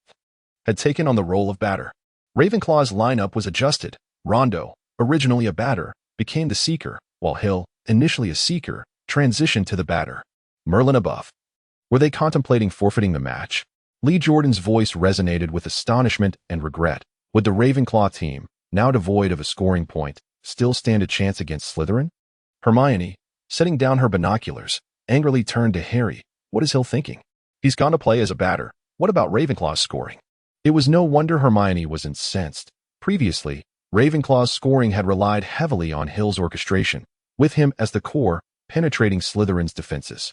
had taken on the role of batter. Ravenclaw's lineup was adjusted. Rondo, originally a batter, became the seeker, while Hill, initially a seeker, transitioned to the batter. Merlin above. Were they contemplating forfeiting the match? Lee Jordan's voice resonated with astonishment and regret. Would the Ravenclaw team, now devoid of a scoring point, still stand a chance against Slytherin? Hermione, setting down her binoculars, angrily turned to Harry. What is Hill thinking? He's gone to play as a batter. What about Ravenclaw's scoring? It was no wonder Hermione was incensed. Previously, Ravenclaw's scoring had relied heavily on Hill's orchestration, with him as the core, penetrating Slytherin's defenses.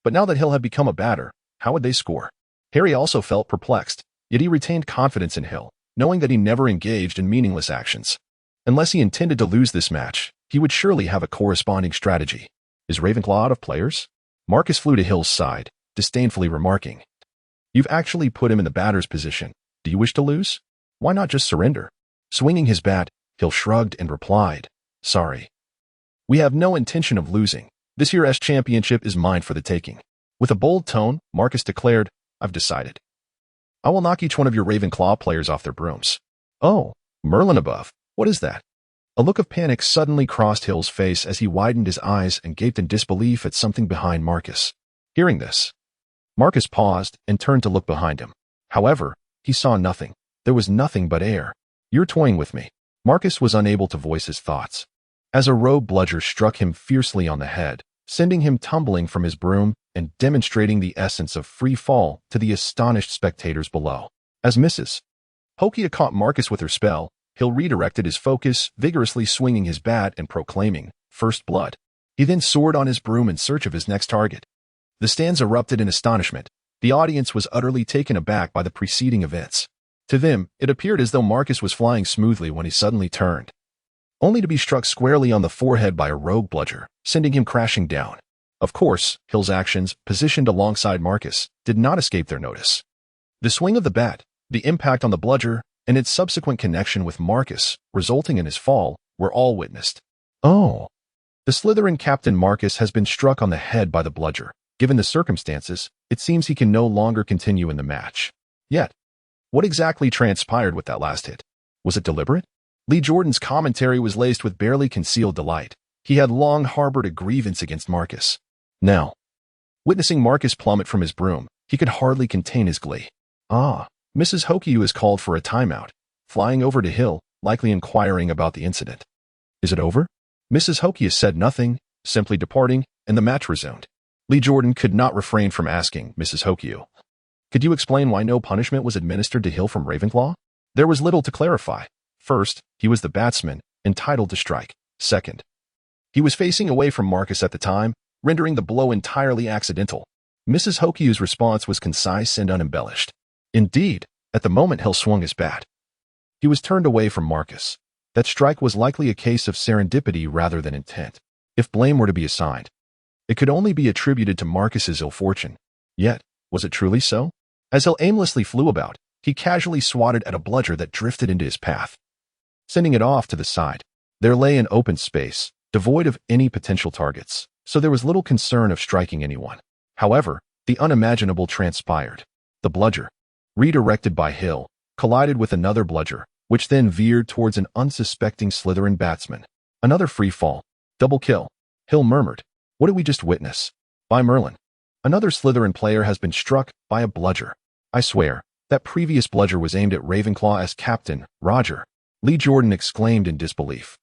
But now that Hill had become a batter, how would they score? Harry also felt perplexed, yet he retained confidence in Hill, knowing that he never engaged in meaningless actions. Unless he intended to lose this match, he would surely have a corresponding strategy. Is Ravenclaw out of players? Marcus flew to Hill's side, disdainfully remarking, "You've actually put him in the batter's position. Do you wish to lose? Why not just surrender?" Swinging his bat, Hill shrugged and replied, "Sorry. We have no intention of losing. This year's championship is mine for the taking." With a bold tone, Marcus declared, "I've decided. I will knock each one of your Ravenclaw players off their brooms." "Oh, Merlin above. What is that?" A look of panic suddenly crossed Hill's face as he widened his eyes and gaped in disbelief at something behind Marcus. Hearing this, Marcus paused and turned to look behind him. However, he saw nothing. There was nothing but air. "You're toying with me." Marcus was unable to voice his thoughts, as a rogue bludger struck him fiercely on the head, sending him tumbling from his broom and demonstrating the essence of free fall to the astonished spectators below. As Mrs. Hokia caught Marcus with her spell, Hill redirected his focus, vigorously swinging his bat and proclaiming, "First blood." He then soared on his broom in search of his next target. The stands erupted in astonishment. The audience was utterly taken aback by the preceding events. To them, it appeared as though Marcus was flying smoothly when he suddenly turned, only to be struck squarely on the forehead by a rogue bludger, sending him crashing down. Of course, Hill's actions, positioned alongside Marcus, did not escape their notice. The swing of the bat, the impact on the bludger, and its subsequent connection with Marcus, resulting in his fall, were all witnessed. "Oh, the Slytherin captain Marcus has been struck on the head by the bludger. Given the circumstances, it seems he can no longer continue in the match." Yet, what exactly transpired with that last hit? Was it deliberate? Lee Jordan's commentary was laced with barely concealed delight. He had long harbored a grievance against Marcus. Now, witnessing Marcus plummet from his broom, he could hardly contain his glee. "Ah, Mrs. Hokiu is called for a timeout," flying over to Hill, likely inquiring about the incident. "Is it over?" Mrs. Hokiu said nothing, simply departing, and the match resumed. Lee Jordan could not refrain from asking Mrs. Hokiu, "Could you explain why no punishment was administered to Hill from Ravenclaw?" There was little to clarify. First, he was the batsman, entitled to strike. Second, he was facing away from Marcus at the time, rendering the blow entirely accidental. Mrs. Hokiu's response was concise and unembellished. Indeed, at the moment Hill swung his bat, he was turned away from Marcus. That strike was likely a case of serendipity rather than intent. If blame were to be assigned, it could only be attributed to Marcus's ill fortune. Yet, was it truly so? As Hill aimlessly flew about, he casually swatted at a bludger that drifted into his path, sending it off to the side. There lay an open space, devoid of any potential targets, so there was little concern of striking anyone. However, the unimaginable transpired. The bludger, redirected by Hill, collided with another bludger, which then veered towards an unsuspecting Slytherin batsman. Another free fall. Double kill. Hill murmured. What did we just witness? By Merlin. Another Slytherin player has been struck by a bludger. I swear, that previous bludger was aimed at Ravenclaw as captain, Roger. Lee Jordan exclaimed in disbelief.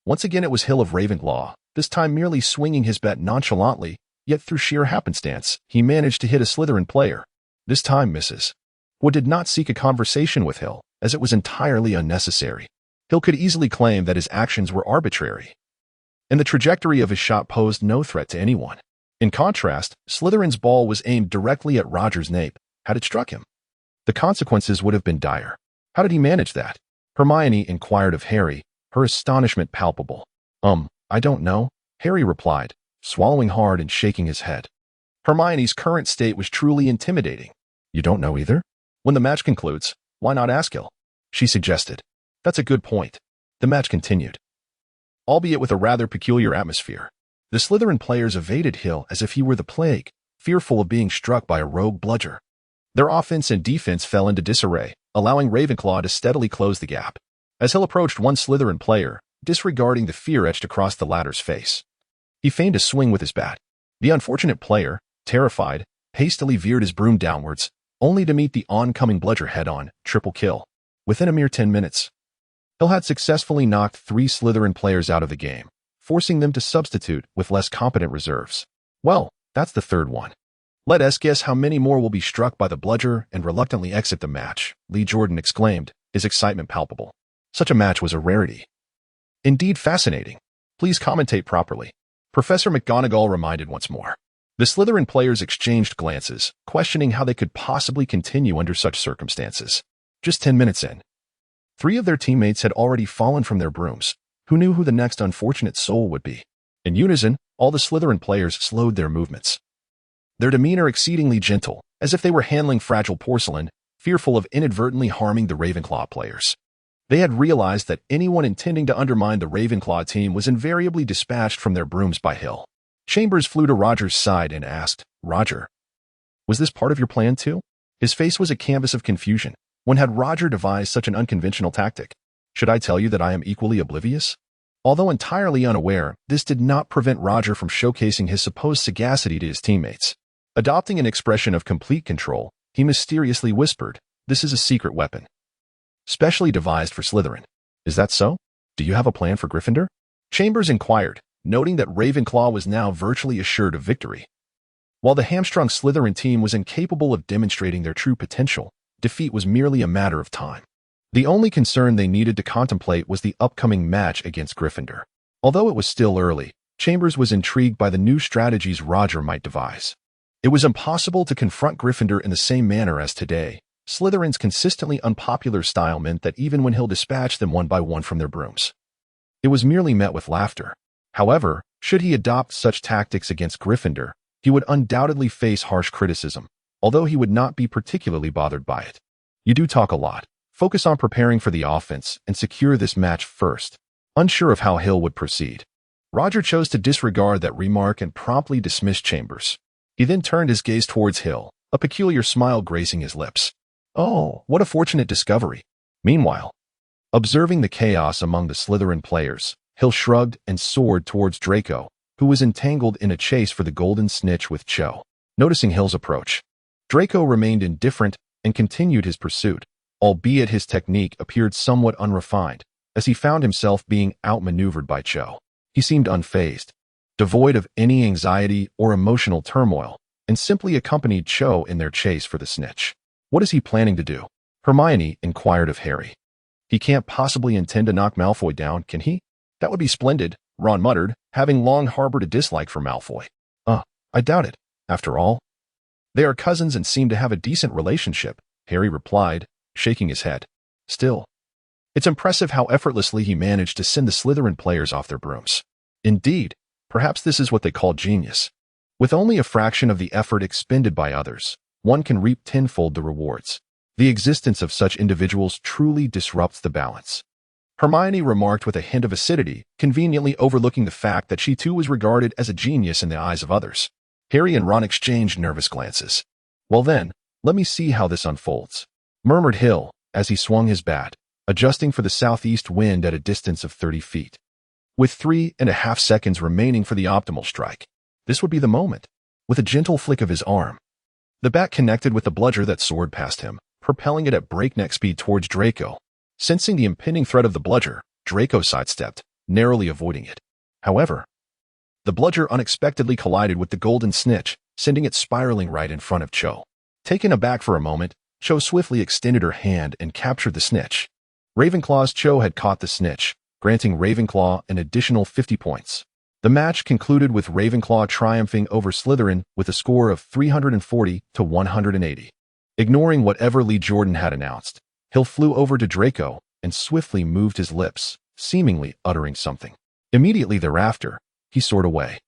Once again it was Hill of Ravenclaw, this time merely swinging his bat nonchalantly, yet through sheer happenstance, he managed to hit a Slytherin player. This time misses. Wood did not seek a conversation with Hill, as it was entirely unnecessary. Hill could easily claim that his actions were arbitrary, and the trajectory of his shot posed no threat to anyone. In contrast, Slytherin's ball was aimed directly at Roger's nape. Had it struck him, the consequences would have been dire. How did he manage that? Hermione inquired of Harry, her astonishment palpable. I don't know, Harry replied, swallowing hard and shaking his head. Hermione's current state was truly intimidating. You don't know either? When the match concludes, why not ask Hill? She suggested. That's a good point. The match continued, albeit with a rather peculiar atmosphere. The Slytherin players evaded Hill as if he were the plague, fearful of being struck by a rogue bludger. Their offense and defense fell into disarray, allowing Ravenclaw to steadily close the gap. As Hill approached one Slytherin player, disregarding the fear etched across the latter's face, he feigned a swing with his bat. The unfortunate player, terrified, hastily veered his broom downwards, only to meet the oncoming bludger head-on, triple kill. Within a mere 10 minutes, Hill had successfully knocked 3 Slytherin players out of the game, forcing them to substitute with less competent reserves. Well, that's the third one. Let us guess how many more will be struck by the bludger and reluctantly exit the match, Lee Jordan exclaimed, his excitement palpable. Such a match was a rarity. Indeed fascinating. Please commentate properly. Professor McGonagall reminded once more. The Slytherin players exchanged glances, questioning how they could possibly continue under such circumstances. Just 10 minutes in, 3 of their teammates had already fallen from their brooms. Who knew who the next unfortunate soul would be? In unison, all the Slytherin players slowed their movements, their demeanor exceedingly gentle, as if they were handling fragile porcelain, fearful of inadvertently harming the Ravenclaw players. They had realized that anyone intending to undermine the Ravenclaw team was invariably dispatched from their brooms by Hill. Chambers flew to Roger's side and asked, Roger, was this part of your plan too? His face was a canvas of confusion. When had Roger devised such an unconventional tactic? Should I tell you that I am equally oblivious? Although entirely unaware, this did not prevent Roger from showcasing his supposed sagacity to his teammates. Adopting an expression of complete control, he mysteriously whispered, This is a secret weapon, specially devised for Slytherin. Is that so? Do you have a plan for Gryffindor? Chambers inquired, noting that Ravenclaw was now virtually assured of victory. While the hamstrung Slytherin team was incapable of demonstrating their true potential, defeat was merely a matter of time. The only concern they needed to contemplate was the upcoming match against Gryffindor. Although it was still early, Chambers was intrigued by the new strategies Roger might devise. It was impossible to confront Gryffindor in the same manner as today. Slytherin's consistently unpopular style meant that even when Hill dispatched them one by one from their brooms, it was merely met with laughter. However, should he adopt such tactics against Gryffindor, he would undoubtedly face harsh criticism, although he would not be particularly bothered by it. You do talk a lot. Focus on preparing for the offense and secure this match first. Unsure of how Hill would proceed, Roger chose to disregard that remark and promptly dismissed Chambers. He then turned his gaze towards Hill, a peculiar smile gracing his lips. Oh, what a fortunate discovery. Meanwhile, observing the chaos among the Slytherin players, Hill shrugged and soared towards Draco, who was entangled in a chase for the golden snitch with Cho. Noticing Hill's approach, Draco remained indifferent and continued his pursuit, albeit his technique appeared somewhat unrefined, as he found himself being outmaneuvered by Cho. He seemed unfazed, devoid of any anxiety or emotional turmoil, and simply accompanied Cho in their chase for the snitch. What is he planning to do? Hermione inquired of Harry. He can't possibly intend to knock Malfoy down, can he? That would be splendid, Ron muttered, having long harbored a dislike for Malfoy. I doubt it. After all, they are cousins and seem to have a decent relationship, Harry replied, shaking his head. Still, it's impressive how effortlessly he managed to send the Slytherin players off their brooms. Indeed, perhaps this is what they call genius. With only a fraction of the effort expended by others, one can reap tenfold the rewards. The existence of such individuals truly disrupts the balance. Hermione remarked with a hint of acidity, conveniently overlooking the fact that she too was regarded as a genius in the eyes of others. Harry and Ron exchanged nervous glances. Well then, let me see how this unfolds, murmured Hill as he swung his bat, adjusting for the southeast wind at a distance of 30 feet. With 3.5 seconds remaining for the optimal strike, this would be the moment. With a gentle flick of his arm, the bat connected with the bludger that soared past him, propelling it at breakneck speed towards Draco. Sensing the impending threat of the bludger, Draco sidestepped, narrowly avoiding it. However, the bludger unexpectedly collided with the golden snitch, sending it spiraling right in front of Cho. Taken aback for a moment, Cho swiftly extended her hand and captured the snitch. Ravenclaw's Cho had caught the snitch, granting Ravenclaw an additional 50 points. The match concluded with Ravenclaw triumphing over Slytherin with a score of 340 to 180. Ignoring whatever Lee Jordan had announced, Hill flew over to Draco and swiftly moved his lips, seemingly uttering something. Immediately thereafter, he soared away,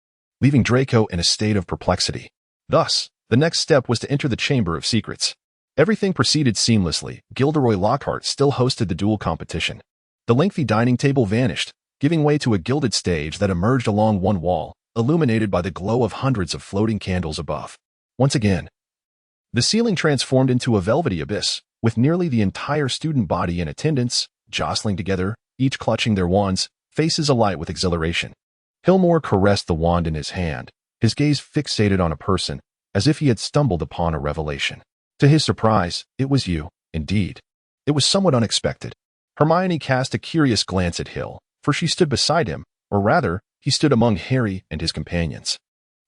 leaving Draco in a state of perplexity. Thus, the next step was to enter the Chamber of Secrets. Everything proceeded seamlessly. Gilderoy Lockhart still hosted the duel competition. The lengthy dining table vanished, giving way to a gilded stage that emerged along one wall, illuminated by the glow of hundreds of floating candles above. Once again, the ceiling transformed into a velvety abyss, with nearly the entire student body in attendance, jostling together, each clutching their wands, faces alight with exhilaration. Hillmore caressed the wand in his hand, his gaze fixated on a person, as if he had stumbled upon a revelation. To his surprise, it was you, indeed. It was somewhat unexpected. Hermione cast a curious glance at Hill, for she stood beside him, or rather, he stood among Harry and his companions.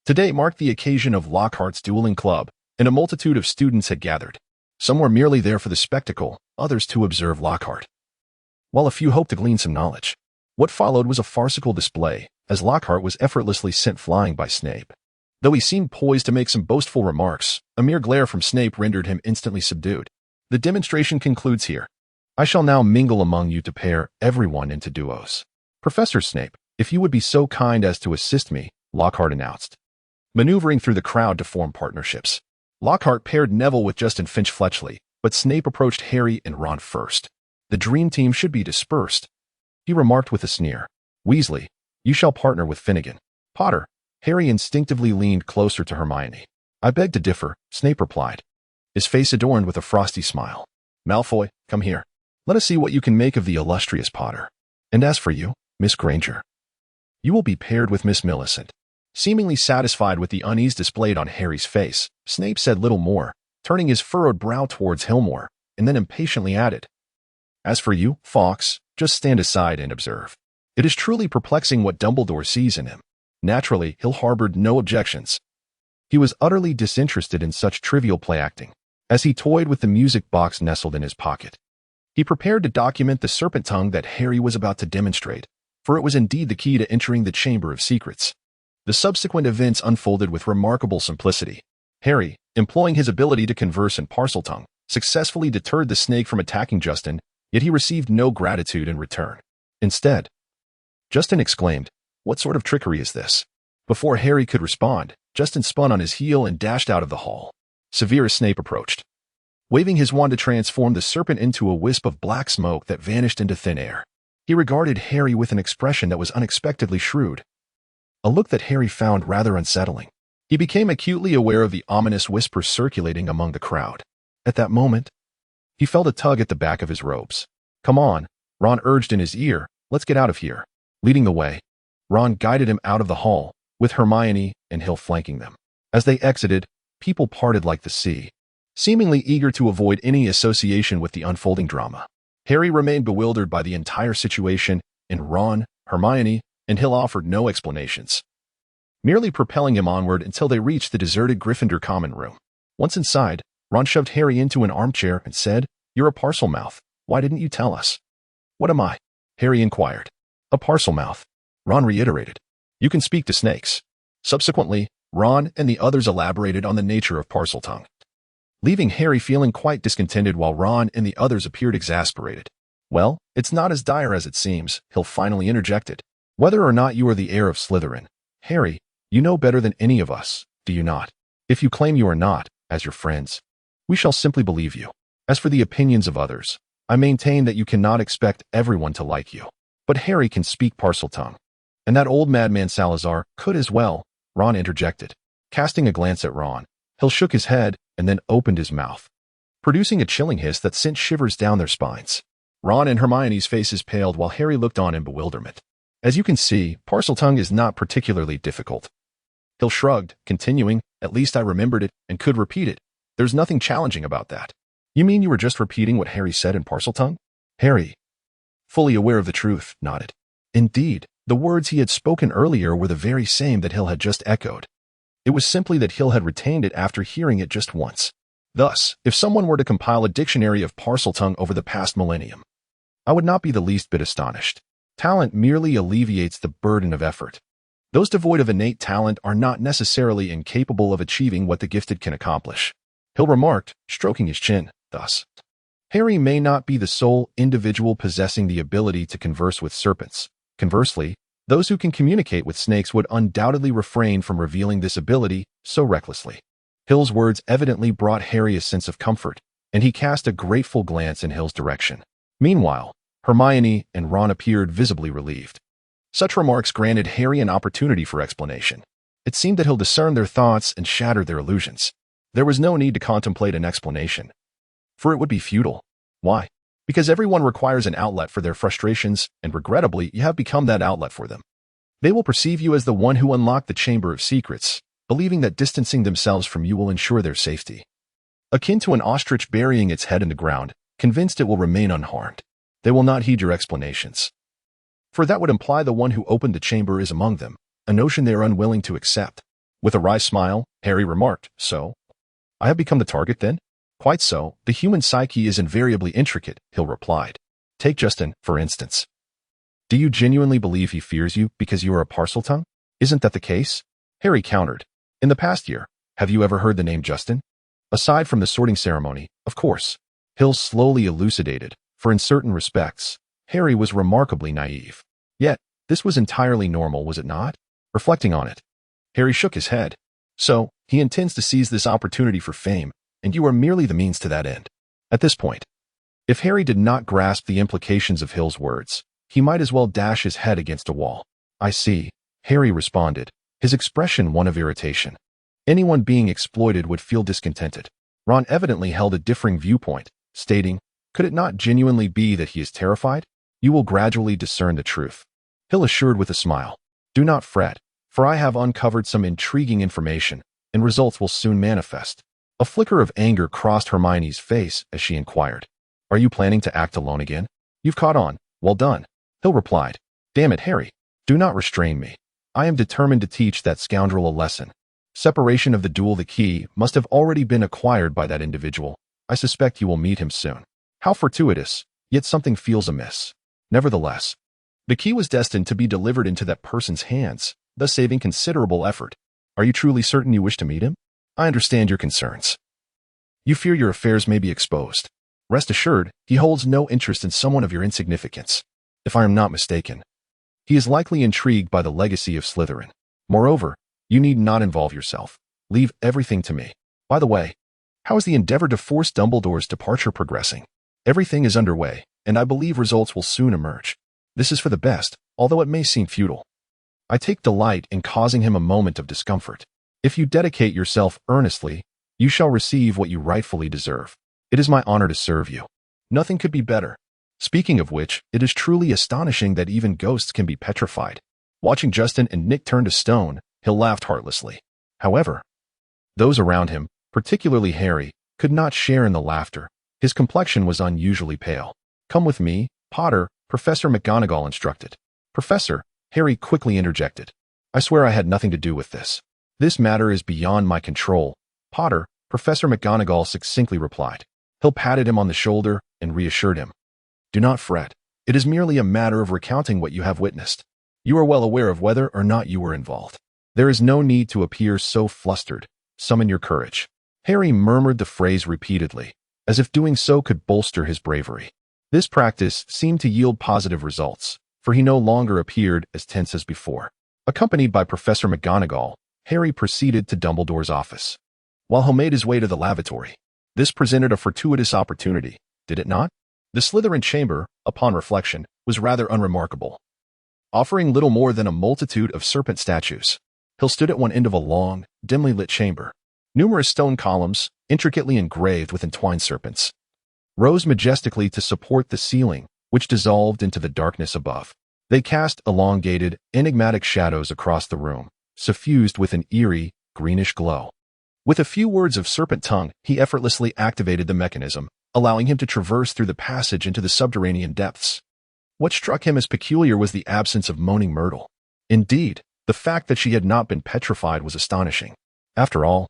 Today marked the occasion of Lockhart's dueling club, and a multitude of students had gathered. Some were merely there for the spectacle, others to observe Lockhart, while a few hoped to glean some knowledge. What followed was a farcical display, as Lockhart was effortlessly sent flying by Snape. Though he seemed poised to make some boastful remarks, a mere glare from Snape rendered him instantly subdued. The demonstration concludes here. I shall now mingle among you to pair everyone into duos. Professor Snape, if you would be so kind as to assist me, Lockhart announced, maneuvering through the crowd to form partnerships. Lockhart paired Neville with Justin Finch-Fletchley, but Snape approached Harry and Ron first. The dream team should be dispersed, he remarked with a sneer. Weasley, you shall partner with Finnegan. Potter, Harry instinctively leaned closer to Hermione. I beg to differ, Snape replied, his face adorned with a frosty smile. Malfoy, come here. Let us see what you can make of the illustrious Potter. And as for you, Miss Granger, you will be paired with Miss Millicent. Seemingly satisfied with the unease displayed on Harry's face, Snape said little more, turning his furrowed brow towards Hillmore, and then impatiently added, as for you, Fawkes, just stand aside and observe. It is truly perplexing what Dumbledore sees in him. Naturally, Hill harbored no objections. He was utterly disinterested in such trivial play-acting. As he toyed with the music box nestled in his pocket, he prepared to document the serpent tongue that Harry was about to demonstrate, for it was indeed the key to entering the Chamber of Secrets. The subsequent events unfolded with remarkable simplicity. Harry, employing his ability to converse in Parseltongue, successfully deterred the snake from attacking Justin, yet he received no gratitude in return. Instead, Justin exclaimed, "What sort of trickery is this?" Before Harry could respond, Justin spun on his heel and dashed out of the hall. Severus Snape approached, waving his wand to transform the serpent into a wisp of black smoke that vanished into thin air. He regarded Harry with an expression that was unexpectedly shrewd, a look that Harry found rather unsettling. He became acutely aware of the ominous whisper circulating among the crowd. At that moment, he felt a tug at the back of his robes. "Come on," Ron urged in his ear, "let's get out of here." Leading the way, Ron guided him out of the hall, with Hermione and Hill flanking them. As they exited, people parted like the sea, seemingly eager to avoid any association with the unfolding drama. Harry remained bewildered by the entire situation, and Ron, Hermione, and Hill offered no explanations, merely propelling him onward until they reached the deserted Gryffindor common room. Once inside, Ron shoved Harry into an armchair and said, "You're a Parselmouth. Why didn't you tell us?" "What am I?" Harry inquired. "A Parselmouth," Ron reiterated. "You can speak to snakes." Subsequently, Ron and the others elaborated on the nature of Parseltongue, leaving Harry feeling quite discontented while Ron and the others appeared exasperated. "Well, it's not as dire as it seems," Hill finally interjected. "Whether or not you are the heir of Slytherin, Harry, you know better than any of us, do you not? If you claim you are not, as your friends, we shall simply believe you. As for the opinions of others, I maintain that you cannot expect everyone to like you. But Harry can speak Parseltongue, and that old madman Salazar could as well," Ron interjected. Casting a glance at Ron, Hill shook his head and then opened his mouth, producing a chilling hiss that sent shivers down their spines. Ron and Hermione's faces paled while Harry looked on in bewilderment. As you can see, Parseltongue is not particularly difficult. Hill shrugged, continuing, "At least I remembered it and could repeat it. There's nothing challenging about that." "You mean you were just repeating what Harry said in Parseltongue?" Harry, fully aware of the truth, nodded. Indeed, the words he had spoken earlier were the very same that Hill had just echoed. It was simply that Hill had retained it after hearing it just once. Thus, if someone were to compile a dictionary of Parseltongue over the past millennium, I would not be the least bit astonished. Talent merely alleviates the burden of effort. Those devoid of innate talent are not necessarily incapable of achieving what the gifted can accomplish. Hill remarked, stroking his chin. Thus, Harry may not be the sole individual possessing the ability to converse with serpents. Conversely, those who can communicate with snakes would undoubtedly refrain from revealing this ability so recklessly. Hill's words evidently brought Harry a sense of comfort, and he cast a grateful glance in Hill's direction. Meanwhile, Hermione and Ron appeared visibly relieved. Such remarks granted Harry an opportunity for explanation. It seemed that Hill discerned their thoughts and shattered their illusions. There was no need to contemplate an explanation, for it would be futile. Why? Because everyone requires an outlet for their frustrations, and regrettably, you have become that outlet for them. They will perceive you as the one who unlocked the Chamber of Secrets, believing that distancing themselves from you will ensure their safety. Akin to an ostrich burying its head in the ground, convinced it will remain unharmed. They will not heed your explanations, for that would imply the one who opened the chamber is among them, a notion they are unwilling to accept. With a wry smile, Harry remarked, "So, I have become the target then?" "Quite so. The human psyche is invariably intricate," Hill replied. "Take Justin, for instance. Do you genuinely believe he fears you because you are a Parseltongue? Isn't that the case?" Harry countered. "In the past year, have you ever heard the name Justin?" "Aside from the sorting ceremony, of course." Hill slowly elucidated, for in certain respects, Harry was remarkably naive. Yet, this was entirely normal, was it not? Reflecting on it, Harry shook his head. "So, he intends to seize this opportunity for fame, and you are merely the means to that end." At this point, if Harry did not grasp the implications of Hill's words, he might as well dash his head against a wall. "I see," Harry responded, his expression one of irritation. Anyone being exploited would feel discontented. Ron evidently held a differing viewpoint, stating, "Could it not genuinely be that he is terrified? You will gradually discern the truth." Hill assured with a smile, "Do not fret, for I have uncovered some intriguing information, and results will soon manifest." A flicker of anger crossed Hermione's face as she inquired, "Are you planning to act alone again?" "You've caught on. Well done." Hill replied, "Damn it, Harry. Do not restrain me. I am determined to teach that scoundrel a lesson. Separation of the duel. The key must have already been acquired by that individual. I suspect you will meet him soon." How fortuitous, yet something feels amiss. Nevertheless, the key was destined to be delivered into that person's hands, thus saving considerable effort. "Are you truly certain you wish to meet him?" "I understand your concerns. You fear your affairs may be exposed. Rest assured, he holds no interest in someone of your insignificance. If I am not mistaken, he is likely intrigued by the legacy of Slytherin. Moreover, you need not involve yourself. Leave everything to me. By the way, how is the endeavor to force Dumbledore's departure progressing?" "Everything is underway, and I believe results will soon emerge. This is for the best, although it may seem futile. I take delight in causing him a moment of discomfort. If you dedicate yourself earnestly, you shall receive what you rightfully deserve. It is my honor to serve you. Nothing could be better. Speaking of which, it is truly astonishing that even ghosts can be petrified." Watching Justin and Nick turn to stone, Hill laughed heartlessly. However, those around him, particularly Harry, could not share in the laughter. His complexion was unusually pale. "Come with me, Potter," Professor McGonagall instructed. "Professor," Harry quickly interjected. "I swear I had nothing to do with this. This matter is beyond my control." "Potter," Professor McGonagall succinctly replied. Hill patted him on the shoulder and reassured him. "Do not fret. It is merely a matter of recounting what you have witnessed. You are well aware of whether or not you were involved. There is no need to appear so flustered. Summon your courage." Harry murmured the phrase repeatedly, as if doing so could bolster his bravery. This practice seemed to yield positive results, for he no longer appeared as tense as before. Accompanied by Professor McGonagall, Harry proceeded to Dumbledore's office, while Hill made his way to the lavatory. This presented a fortuitous opportunity, did it not? The Slytherin chamber, upon reflection, was rather unremarkable, offering little more than a multitude of serpent statues. Hill stood at one end of a long, dimly lit chamber. Numerous stone columns, intricately engraved with entwined serpents, rose majestically to support the ceiling, which dissolved into the darkness above. They cast elongated, enigmatic shadows across the room, suffused with an eerie, greenish glow. With a few words of serpent tongue, he effortlessly activated the mechanism, allowing him to traverse through the passage into the subterranean depths. What struck him as peculiar was the absence of moaning Myrtle. Indeed, the fact that she had not been petrified was astonishing. After all,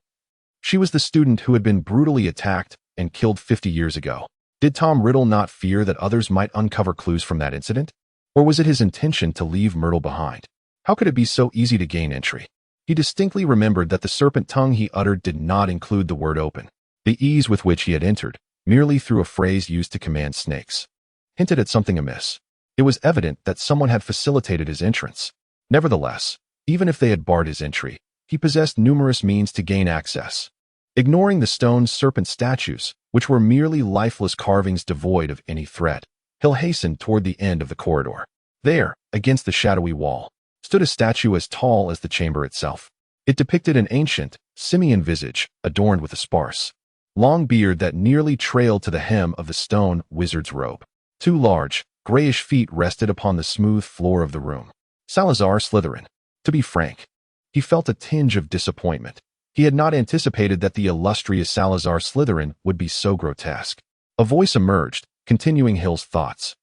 she was the student who had been brutally attacked and killed 50 years ago. Did Tom Riddle not fear that others might uncover clues from that incident? Or was it his intention to leave Myrtle behind? How could it be so easy to gain entry? He distinctly remembered that the serpent tongue he uttered did not include the word open. The ease with which he had entered, merely through a phrase used to command snakes, hinted at something amiss. It was evident that someone had facilitated his entrance. Nevertheless, even if they had barred his entry, he possessed numerous means to gain access. Ignoring the stone serpent statues, which were merely lifeless carvings devoid of any threat, Hill hastened toward the end of the corridor. There, against the shadowy wall, stood a statue as tall as the chamber itself. It depicted an ancient, simian visage, adorned with a sparse, long beard that nearly trailed to the hem of the stone wizard's robe. Two large, grayish feet rested upon the smooth floor of the room. Salazar Slytherin. To be frank, he felt a tinge of disappointment. He had not anticipated that the illustrious Salazar Slytherin would be so grotesque. A voice emerged, continuing Hill's thoughts.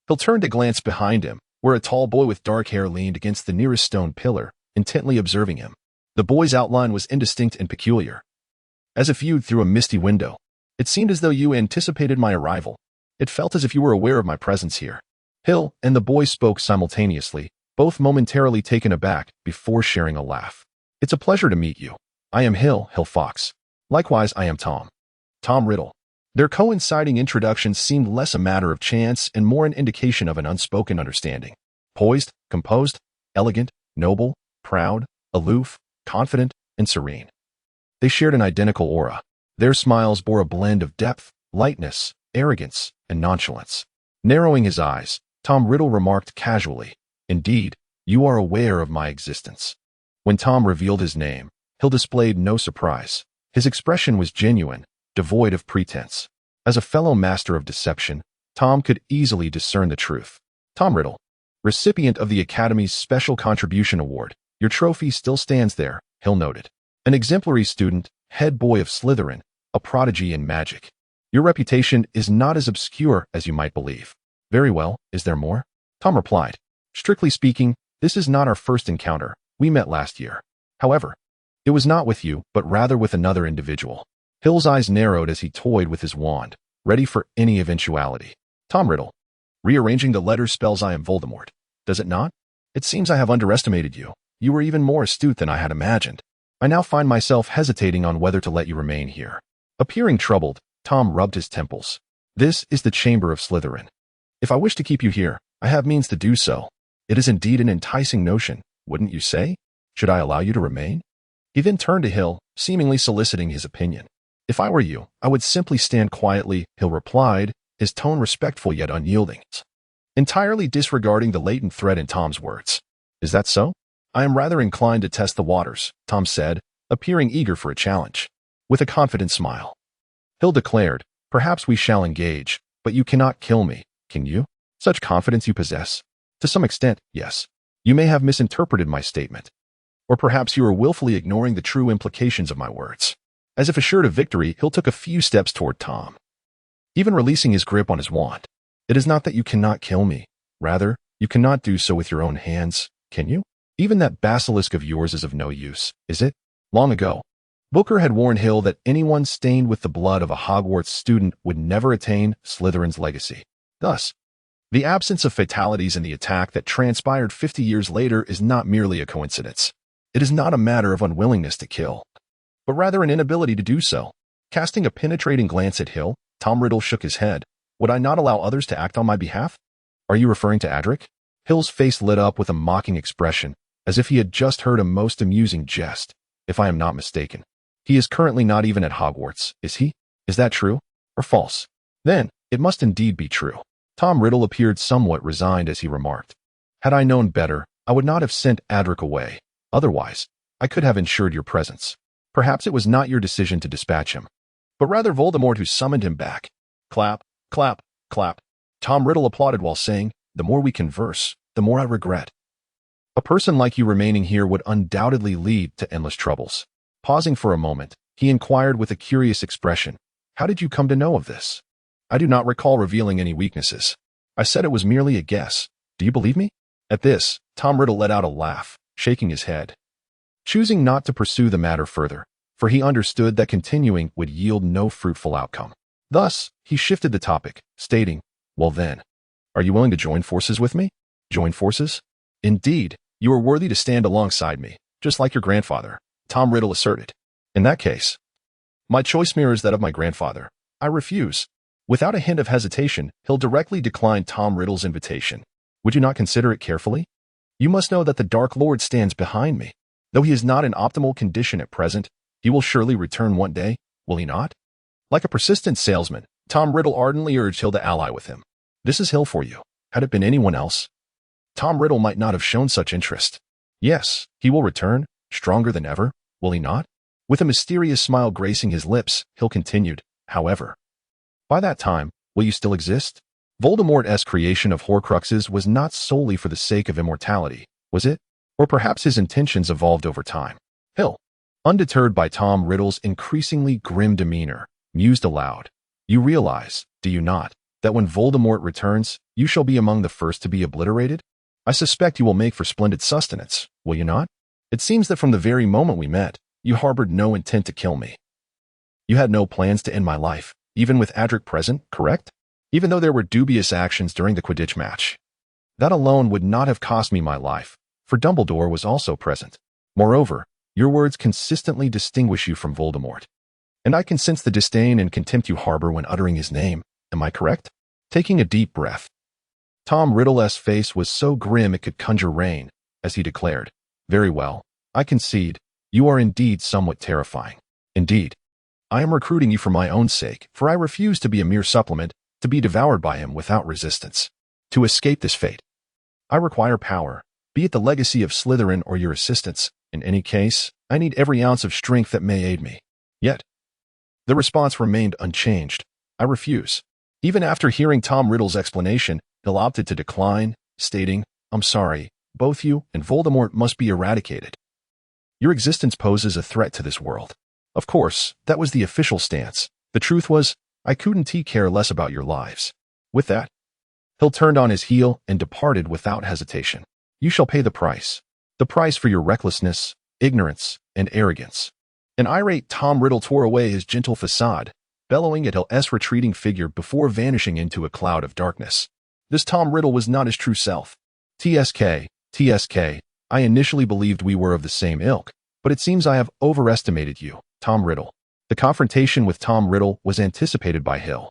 Hill turned to glance behind him, where a tall boy with dark hair leaned against the nearest stone pillar, intently observing him. The boy's outline was indistinct and peculiar, as if viewed through a misty window. It seemed as though you anticipated my arrival. It felt as if you were aware of my presence here. Hill and the boy spoke simultaneously, both momentarily taken aback before sharing a laugh. It's a pleasure to meet you. I am Hill Fox. Likewise, I am Tom Riddle. Their coinciding introductions seemed less a matter of chance and more an indication of an unspoken understanding. Poised, composed, elegant, noble, proud, aloof, confident, and serene. They shared an identical aura. Their smiles bore a blend of depth, lightness, arrogance, and nonchalance. Narrowing his eyes, Tom Riddle remarked casually, "Indeed, you are aware of my existence." When Tom revealed his name, Hill displayed no surprise. His expression was genuine, devoid of pretense. As a fellow master of deception, Tom could easily discern the truth. Tom Riddle, recipient of the Academy's Special Contribution Award. Your trophy still stands there, Hill noted. An exemplary student, head boy of Slytherin, a prodigy in magic. Your reputation is not as obscure as you might believe. Very well, is there more? Tom replied. Strictly speaking, this is not our first encounter. We met last year. However, it was not with you, but rather with another individual. Hill's eyes narrowed as he toyed with his wand, ready for any eventuality. Tom Riddle. Rearranging the letters spells I am Voldemort. Does it not? It seems I have underestimated you. You were even more astute than I had imagined. I now find myself hesitating on whether to let you remain here. Appearing troubled, Tom rubbed his temples. This is the chamber of Slytherin. If I wish to keep you here, I have means to do so. It is indeed an enticing notion, wouldn't you say? Should I allow you to remain? He then turned to Hill, seemingly soliciting his opinion. If I were you, I would simply stand quietly, Hill replied, his tone respectful yet unyielding, entirely disregarding the latent threat in Tom's words. Is that so? I am rather inclined to test the waters, Tom said, appearing eager for a challenge. With a confident smile, Hill declared, perhaps we shall engage, but you cannot kill me, can you? Such confidence you possess? To some extent, yes. You may have misinterpreted my statement. Or perhaps you are willfully ignoring the true implications of my words. As if assured of victory, Hill took a few steps toward Tom, even releasing his grip on his wand. It is not that you cannot kill me. Rather, you cannot do so with your own hands, can you? Even that basilisk of yours is of no use, is it? Long ago, Booker had warned Hill that anyone stained with the blood of a Hogwarts student would never attain Slytherin's legacy. Thus, the absence of fatalities in the attack that transpired 50 years later is not merely a coincidence. It is not a matter of unwillingness to kill, but rather an inability to do so. Casting a penetrating glance at Hill, Tom Riddle shook his head. Would I not allow others to act on my behalf? Are you referring to Adric? Hill's face lit up with a mocking expression, as if he had just heard a most amusing jest. If I am not mistaken, he is currently not even at Hogwarts, is he? Is that true? Or false? Then, it must indeed be true. Tom Riddle appeared somewhat resigned as he remarked. Had I known better, I would not have sent Adric away. Otherwise, I could have ensured your presence. Perhaps it was not your decision to dispatch him, but rather Voldemort who summoned him back. Clap, Clap, clap. Tom Riddle applauded while saying, "The more we converse, the more I regret. A person like you remaining here would undoubtedly lead to endless troubles." Pausing for a moment, he inquired with a curious expression, "How did you come to know of this?" "I do not recall revealing any weaknesses. I said it was merely a guess. Do you believe me?" At this, Tom Riddle let out a laugh, shaking his head, choosing not to pursue the matter further, for he understood that continuing would yield no fruitful outcome. Thus, he shifted the topic, stating, "Well then, are you willing to join forces with me?" "Join forces? Indeed, you are worthy to stand alongside me, just like your grandfather," Tom Riddle asserted. "In that case, my choice mirrors that of my grandfather. I refuse." Without a hint of hesitation, Hill directly declined Tom Riddle's invitation. "Would you not consider it carefully? You must know that the Dark Lord stands behind me. Though he is not in optimal condition at present, he will surely return one day, will he not?" Like a persistent salesman, Tom Riddle ardently urged Hill to ally with him. "This is Hill for you. Had it been anyone else, Tom Riddle might not have shown such interest. Yes, he will return, stronger than ever, will he not?" With a mysterious smile gracing his lips, Hill continued, "However, by that time, will you still exist?" Voldemort's creation of Horcruxes was not solely for the sake of immortality, was it? Or perhaps his intentions evolved over time. Hill, undeterred by Tom Riddle's increasingly grim demeanor, mused aloud. "You realize, do you not, that when Voldemort returns, you shall be among the first to be obliterated? I suspect you will make for splendid sustenance, will you not? It seems that from the very moment we met, you harbored no intent to kill me. You had no plans to end my life, even with Adric present, correct? Even though there were dubious actions during the Quidditch match. That alone would not have cost me my life, for Dumbledore was also present. Moreover, your words consistently distinguish you from Voldemort. And I can sense the disdain and contempt you harbor when uttering his name. Am I correct?" Taking a deep breath, Tom Riddle's face was so grim it could conjure rain, as he declared, "Very well, I concede, you are indeed somewhat terrifying. Indeed, I am recruiting you for my own sake, for I refuse to be a mere supplement, to be devoured by him without resistance. To escape this fate, I require power, be it the legacy of Slytherin or your assistance. In any case, I need every ounce of strength that may aid me." Yet, the response remained unchanged. "I refuse." Even after hearing Tom Riddle's explanation, Hill opted to decline, stating, "I'm sorry, both you and Voldemort must be eradicated. Your existence poses a threat to this world." Of course, that was the official stance. The truth was, I couldn't care less about your lives. With that, Hill turned on his heel and departed without hesitation. "You shall pay the price for your recklessness, ignorance, and arrogance." An irate Tom Riddle tore away his gentle facade, bellowing at Hill's retreating figure before vanishing into a cloud of darkness. This Tom Riddle was not his true self. TSK, I initially believed we were of the same ilk, but it seems I have overestimated you, Tom Riddle. The confrontation with Tom Riddle was anticipated by Hill,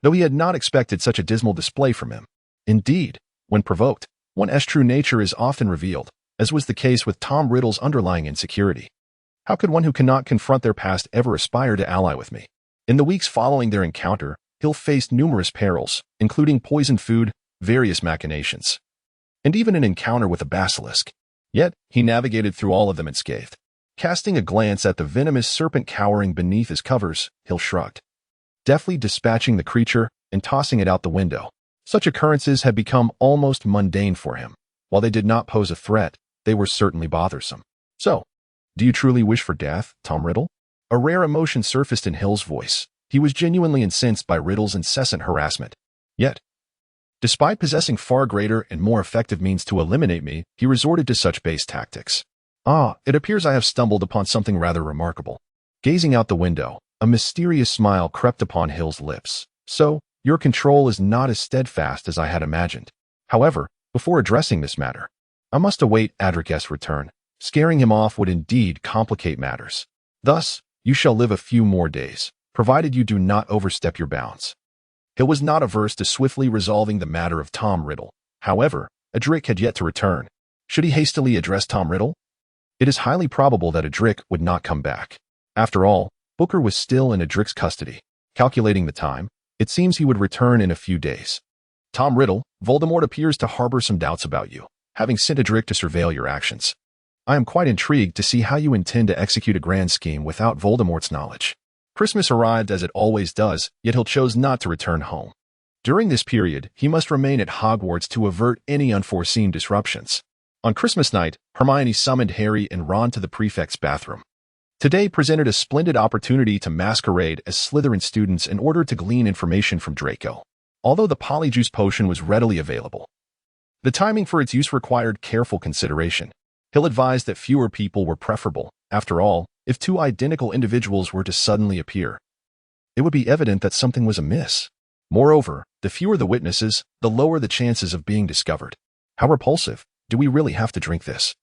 though he had not expected such a dismal display from him. Indeed, when provoked, one's true nature is often revealed, as was the case with Tom Riddle's underlying insecurity. How could one who cannot confront their past ever aspire to ally with me? In the weeks following their encounter, Hill faced numerous perils, including poisoned food, various machinations, and even an encounter with a basilisk. Yet, he navigated through all of them unscathed. Casting a glance at the venomous serpent cowering beneath his covers, Hill shrugged, deftly dispatching the creature and tossing it out the window. Such occurrences had become almost mundane for him. While they did not pose a threat, they were certainly bothersome. "So, do you truly wish for death, Tom Riddle?" A rare emotion surfaced in Hill's voice. He was genuinely incensed by Riddle's incessant harassment. Yet, despite possessing far greater and more effective means to eliminate me, he resorted to such base tactics. It appears I have stumbled upon something rather remarkable." Gazing out the window, a mysterious smile crept upon Hill's lips. "So, your control is not as steadfast as I had imagined. However, before addressing this matter, I must await Adric's return. Scaring him off would indeed complicate matters. Thus, you shall live a few more days, provided you do not overstep your bounds." Hill was not averse to swiftly resolving the matter of Tom Riddle. However, Adric had yet to return. Should he hastily address Tom Riddle? It is highly probable that Adric would not come back. After all, Booker was still in Adric's custody. Calculating the time, it seems he would return in a few days. "Tom Riddle, Voldemort appears to harbor some doubts about you, having sent Adric to surveil your actions. I am quite intrigued to see how you intend to execute a grand scheme without Voldemort's knowledge." Christmas arrived as it always does, yet Hill chose not to return home. During this period, he must remain at Hogwarts to avert any unforeseen disruptions. On Christmas night, Hermione summoned Harry and Ron to the prefect's bathroom. Today presented a splendid opportunity to masquerade as Slytherin students in order to glean information from Draco. Although the Polyjuice potion was readily available, the timing for its use required careful consideration. Hill advised that fewer people were preferable. After all, if two identical individuals were to suddenly appear, it would be evident that something was amiss. Moreover, the fewer the witnesses, the lower the chances of being discovered. How repulsive. Do we really have to drink this?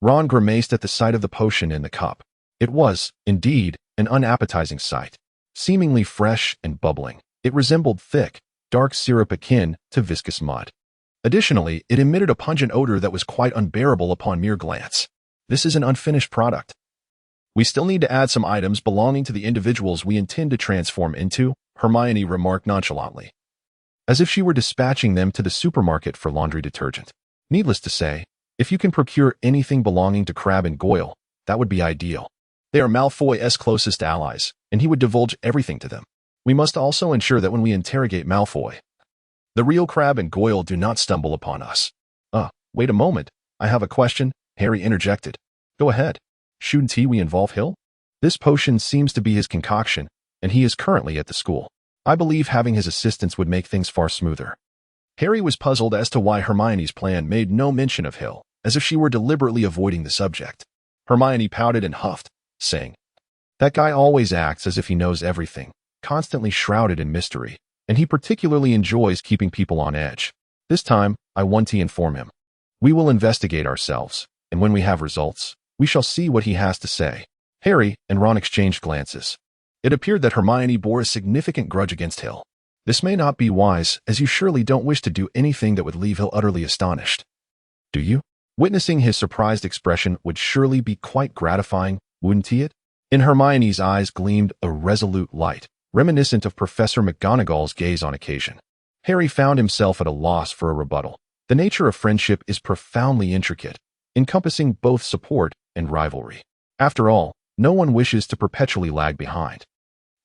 Ron grimaced at the sight of the potion in the cup. It was, indeed, an unappetizing sight. Seemingly fresh and bubbling, it resembled thick, dark syrup akin to viscous mud. Additionally, it emitted a pungent odor that was quite unbearable upon mere glance. This is an unfinished product. We still need to add some items belonging to the individuals we intend to transform into, Hermione remarked nonchalantly, as if she were dispatching them to the supermarket for laundry detergent. Needless to say, if you can procure anything belonging to Crabbe and Goyle, that would be ideal. They are Malfoy's closest allies, and he would divulge everything to them. We must also ensure that when we interrogate Malfoy, the real Crabbe and Goyle do not stumble upon us. Wait a moment. I have a question, Harry interjected. Go ahead. Shouldn't we involve Hill? This potion seems to be his concoction, and he is currently at the school. I believe having his assistance would make things far smoother. Harry was puzzled as to why Hermione's plan made no mention of Hill, as if she were deliberately avoiding the subject. Hermione pouted and huffed, saying, "That guy always acts as if he knows everything, constantly shrouded in mystery, and he particularly enjoys keeping people on edge. This time, I want to inform him. We will investigate ourselves, and when we have results, we shall see what he has to say." Harry and Ron exchanged glances. It appeared that Hermione bore a significant grudge against Hill. This may not be wise, as you surely don't wish to do anything that would leave Hill utterly astonished. Do you? Witnessing his surprised expression would surely be quite gratifying, wouldn't it? In Hermione's eyes gleamed a resolute light, reminiscent of Professor McGonagall's gaze on occasion. Harry found himself at a loss for a rebuttal. The nature of friendship is profoundly intricate, encompassing both support and rivalry. After all, no one wishes to perpetually lag behind,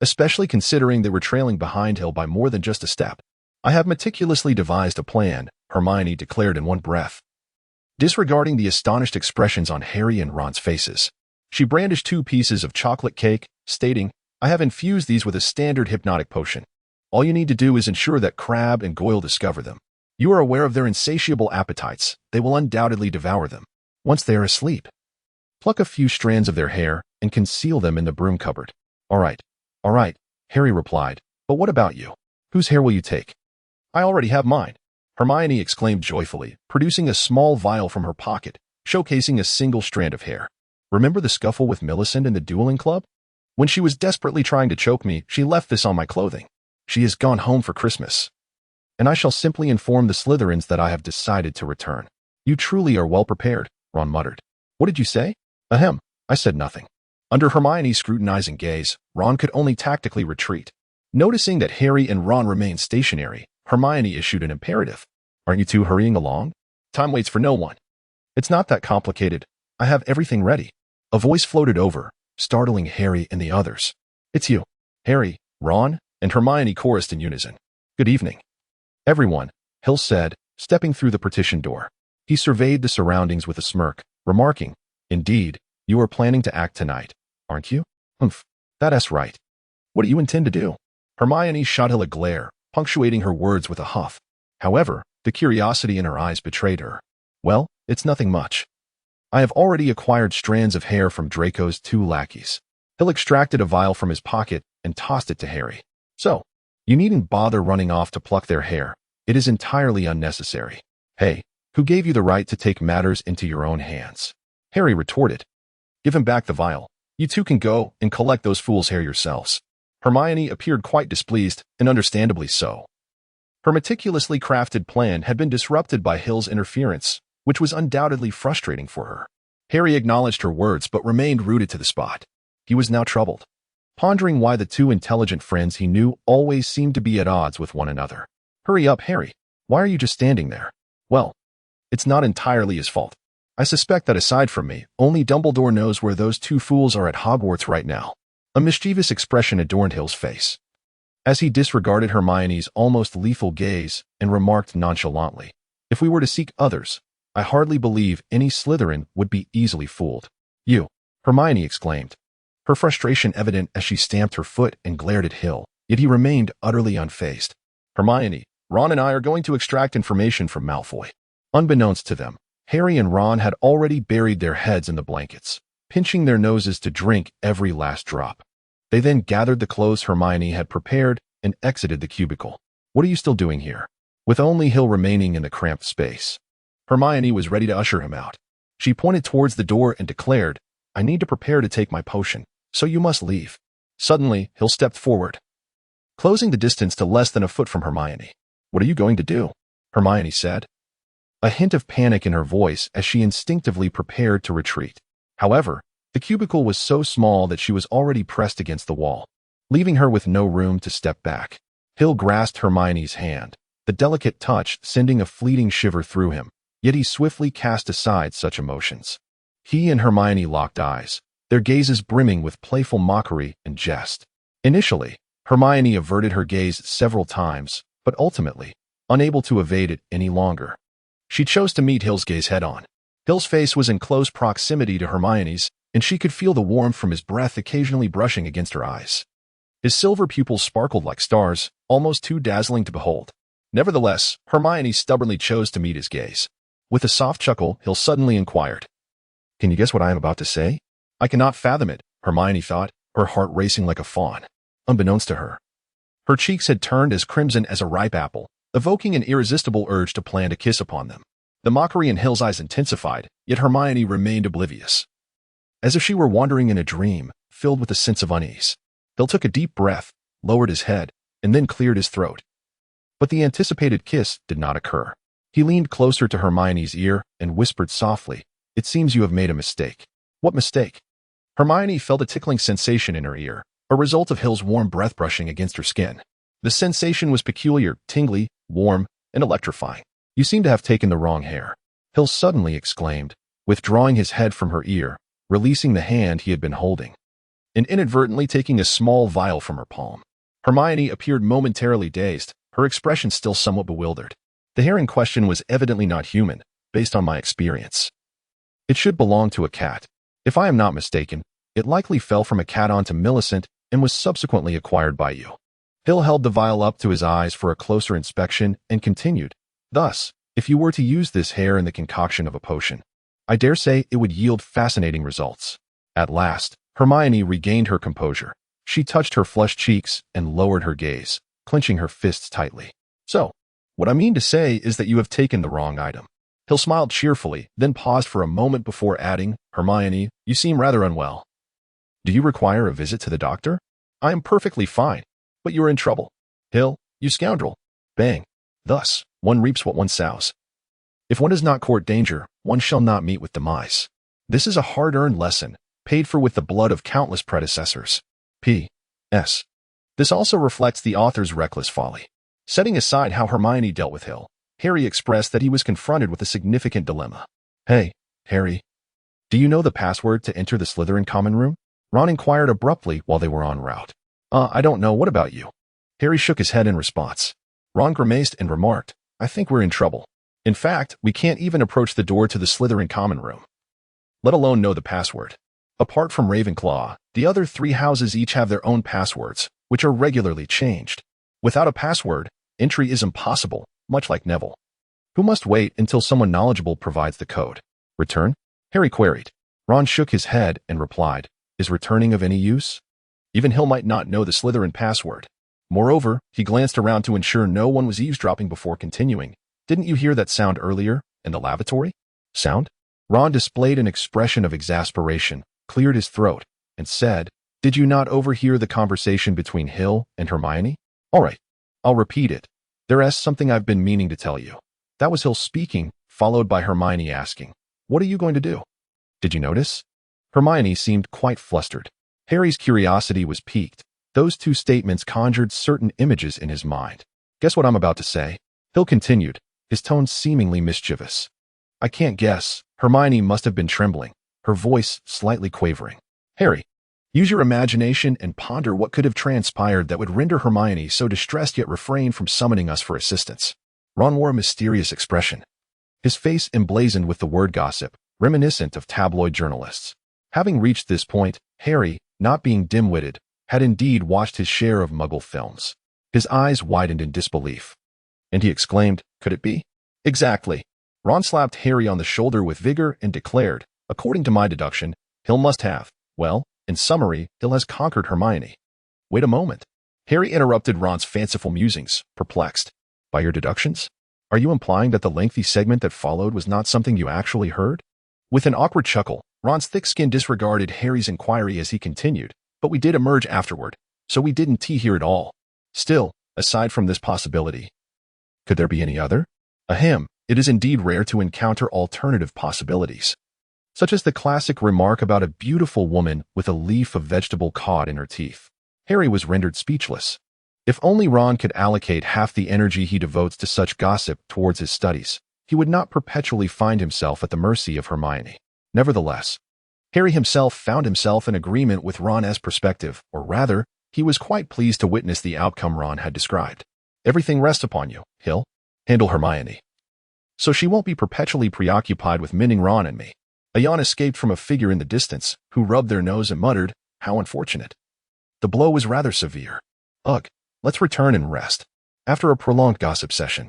especially considering they were trailing behind Hill by more than just a step. I have meticulously devised a plan, Hermione declared in one breath. Disregarding the astonished expressions on Harry and Ron's faces, she brandished 2 pieces of chocolate cake, stating, "I have infused these with a standard hypnotic potion. All you need to do is ensure that Crabbe and Goyle discover them. You are aware of their insatiable appetites. They will undoubtedly devour them. Once they are asleep, pluck a few strands of their hair and conceal them in the broom cupboard." All right, Harry replied. "But what about you? Whose hair will you take?" "I already have mine," Hermione exclaimed joyfully, producing a small vial from her pocket, showcasing a single strand of hair. "Remember the scuffle with Millicent in the dueling club? When she was desperately trying to choke me, she left this on my clothing. She has gone home for Christmas, and I shall simply inform the Slytherins that I have decided to return." "You truly are well prepared," Ron muttered. "What did you say?" "Ahem, I said nothing." Under Hermione's scrutinizing gaze, Ron could only tactically retreat. Noticing that Harry and Ron remained stationary, Hermione issued an imperative. "Aren't you two hurrying along? Time waits for no one." "It's not that complicated. I have everything ready." A voice floated over, startling Harry and the others. "It's you." Harry, Ron, and Hermione chorused in unison. "Good evening, everyone," Hill said, stepping through the partition door. He surveyed the surroundings with a smirk, remarking, "Indeed, you are planning to act tonight, aren't you?" "Humph, that's right. What do you intend to do?" Hermione shot Hill a glare, punctuating her words with a huff. However, the curiosity in her eyes betrayed her. "Well, it's nothing much. I have already acquired strands of hair from Draco's 2 lackeys." Hill extracted a vial from his pocket and tossed it to Harry. "So, you needn't bother running off to pluck their hair. It is entirely unnecessary." "Hey, who gave you the right to take matters into your own hands?" Harry retorted. "Give him back the vial. You two can go and collect those fools' hair yourselves." Hermione appeared quite displeased, and understandably so. Her meticulously crafted plan had been disrupted by Hill's interference, which was undoubtedly frustrating for her. Harry acknowledged her words but remained rooted to the spot. He was now troubled, pondering why the 2 intelligent friends he knew always seemed to be at odds with one another. "Hurry up, Harry. Why are you just standing there?" "Well, it's not entirely his fault. I suspect that aside from me, only Dumbledore knows where those 2 fools are at Hogwarts right now." A mischievous expression adorned Hill's face. as he disregarded Hermione's almost lethal gaze and remarked nonchalantly, "If we were to seek others, I hardly believe any Slytherin would be easily fooled." "You!" Hermione exclaimed, her frustration evident as she stamped her foot and glared at Hill, yet he remained utterly unfazed. "Hermione, Ron and I are going to extract information from Malfoy." Unbeknownst to them, Harry and Ron had already buried their heads in the blankets, pinching their noses to drink every last drop. They then gathered the clothes Hermione had prepared and exited the cubicle. "What are you still doing here?" With only Hill remaining in the cramped space, Hermione was ready to usher him out. She pointed towards the door and declared, "I need to prepare to take my potion, so you must leave." Suddenly, Hill stepped forward, closing the distance to less than a foot from Hermione. "What are you going to do?" Hermione said, a hint of panic in her voice as she instinctively prepared to retreat. However, the cubicle was so small that she was already pressed against the wall, leaving her with no room to step back. Hill grasped Hermione's hand, the delicate touch sending a fleeting shiver through him, yet he swiftly cast aside such emotions. He and Hermione locked eyes, their gazes brimming with playful mockery and jest. Initially, Hermione averted her gaze several times, but ultimately, unable to evade it any longer, she chose to meet Hill's gaze head-on. Hill's face was in close proximity to Hermione's, and she could feel the warmth from his breath occasionally brushing against her eyes. His silver pupils sparkled like stars, almost too dazzling to behold. Nevertheless, Hermione stubbornly chose to meet his gaze. With a soft chuckle, Hill suddenly inquired, "Can you guess what I am about to say?" "I cannot fathom it," Hermione thought, her heart racing like a fawn. Unbeknownst to her, her cheeks had turned as crimson as a ripe apple, evoking an irresistible urge to plant a kiss upon them. The mockery in Hill's eyes intensified, yet Hermione remained oblivious, as if she were wandering in a dream, filled with a sense of unease. Hill took a deep breath, lowered his head, and then cleared his throat. But the anticipated kiss did not occur. He leaned closer to Hermione's ear and whispered softly, "It seems you have made a mistake." "What mistake?" Hermione felt a tickling sensation in her ear, a result of Hill's warm breath brushing against her skin. The sensation was peculiar, tingly, warm, and electrifying. "You seem to have taken the wrong hair," Hill suddenly exclaimed, withdrawing his head from her ear, releasing the hand he had been holding, and inadvertently taking a small vial from her palm. Hermione appeared momentarily dazed, her expression still somewhat bewildered. "The hair in question was evidently not human, based on my experience. It should belong to a cat. If I am not mistaken, it likely fell from a cat onto Millicent and was subsequently acquired by you." Hill held the vial up to his eyes for a closer inspection and continued, "Thus, if you were to use this hair in the concoction of a potion, I dare say it would yield fascinating results." At last, Hermione regained her composure. She touched her flushed cheeks and lowered her gaze, clenching her fists tightly. "So, what I mean to say is that you have taken the wrong item." Hill smiled cheerfully, then paused for a moment before adding, "Hermione, you seem rather unwell. Do you require a visit to the doctor?" "I am perfectly fine, but you are in trouble." "Hill, you scoundrel." Bang. Thus, one reaps what one sows. If one does not court danger, one shall not meet with demise. This is a hard-earned lesson, paid for with the blood of countless predecessors. P.S. This also reflects the author's reckless folly. Setting aside how Hermione dealt with Hill, Harry expressed that he was confronted with a significant dilemma. "Hey, Harry, do you know the password to enter the Slytherin common room?" Ron inquired abruptly while they were en route. I don't know. What about you?" Harry shook his head in response. Ron grimaced and remarked, "I think we're in trouble. In fact, we can't even approach the door to the Slytherin common room, let alone know the password. Apart from Ravenclaw, the other 3 houses each have their own passwords, which are regularly changed. Without a password, entry is impossible, much like Neville, who must wait until someone knowledgeable provides the code." "Return?" Harry queried. Ron shook his head and replied, "Is returning of any use? Even Hill might not know the Slytherin password. Moreover," he glanced around to ensure no one was eavesdropping before continuing, "didn't you hear that sound earlier, in the lavatory?" "Sound?" Ron displayed an expression of exasperation, cleared his throat, and said, "Did you not overhear the conversation between Hill and Hermione? All right, I'll repeat it. There's something I've been meaning to tell you." That was Hill speaking, followed by Hermione asking, "What are you going to do?" "Did you notice?" Hermione seemed quite flustered. Harry's curiosity was piqued. Those 2 statements conjured certain images in his mind. "Guess what I'm about to say?" Hill continued, his tone seemingly mischievous. "I can't guess." Hermione must have been trembling, her voice slightly quavering. "Harry, Use your imagination and ponder what could have transpired that would render Hermione so distressed yet refrain from summoning us for assistance. Ron wore a mysterious expression, his face emblazoned with the word gossip, reminiscent of tabloid journalists. Having reached this point, Harry, not being dim-witted, had indeed watched his share of Muggle films. His eyes widened in disbelief, and he exclaimed, "Could it be?" "Exactly." Ron slapped Harry on the shoulder with vigor and declared, "According to my deduction, Hill must have, well, in summary, Hill has conquered Hermione." "Wait a moment." Harry interrupted Ron's fanciful musings, perplexed. "By your deductions? Are you implying that the lengthy segment that followed was not something you actually heard?" With an awkward chuckle, Ron's thick skin disregarded Harry's inquiry as he continued, "But we did emerge afterward, so we didn't hear it all. Still, aside from this possibility, could there be any other? Ahem, it is indeed rare to encounter alternative possibilities, such as the classic remark about a beautiful woman with a leaf of vegetable caught in her teeth." Harry was rendered speechless. If only Ron could allocate half the energy he devotes to such gossip towards his studies, he would not perpetually find himself at the mercy of Hermione. Nevertheless, Harry himself found himself in agreement with Ron's perspective, or rather, he was quite pleased to witness the outcome Ron had described. "Everything rests upon you, Hill. Handle Hermione, so she won't be perpetually preoccupied with minning Ron and me." A yawn escaped from a figure in the distance, who rubbed their nose and muttered, "How unfortunate. The blow was rather severe. Ugh, let's return and rest." After a prolonged gossip session,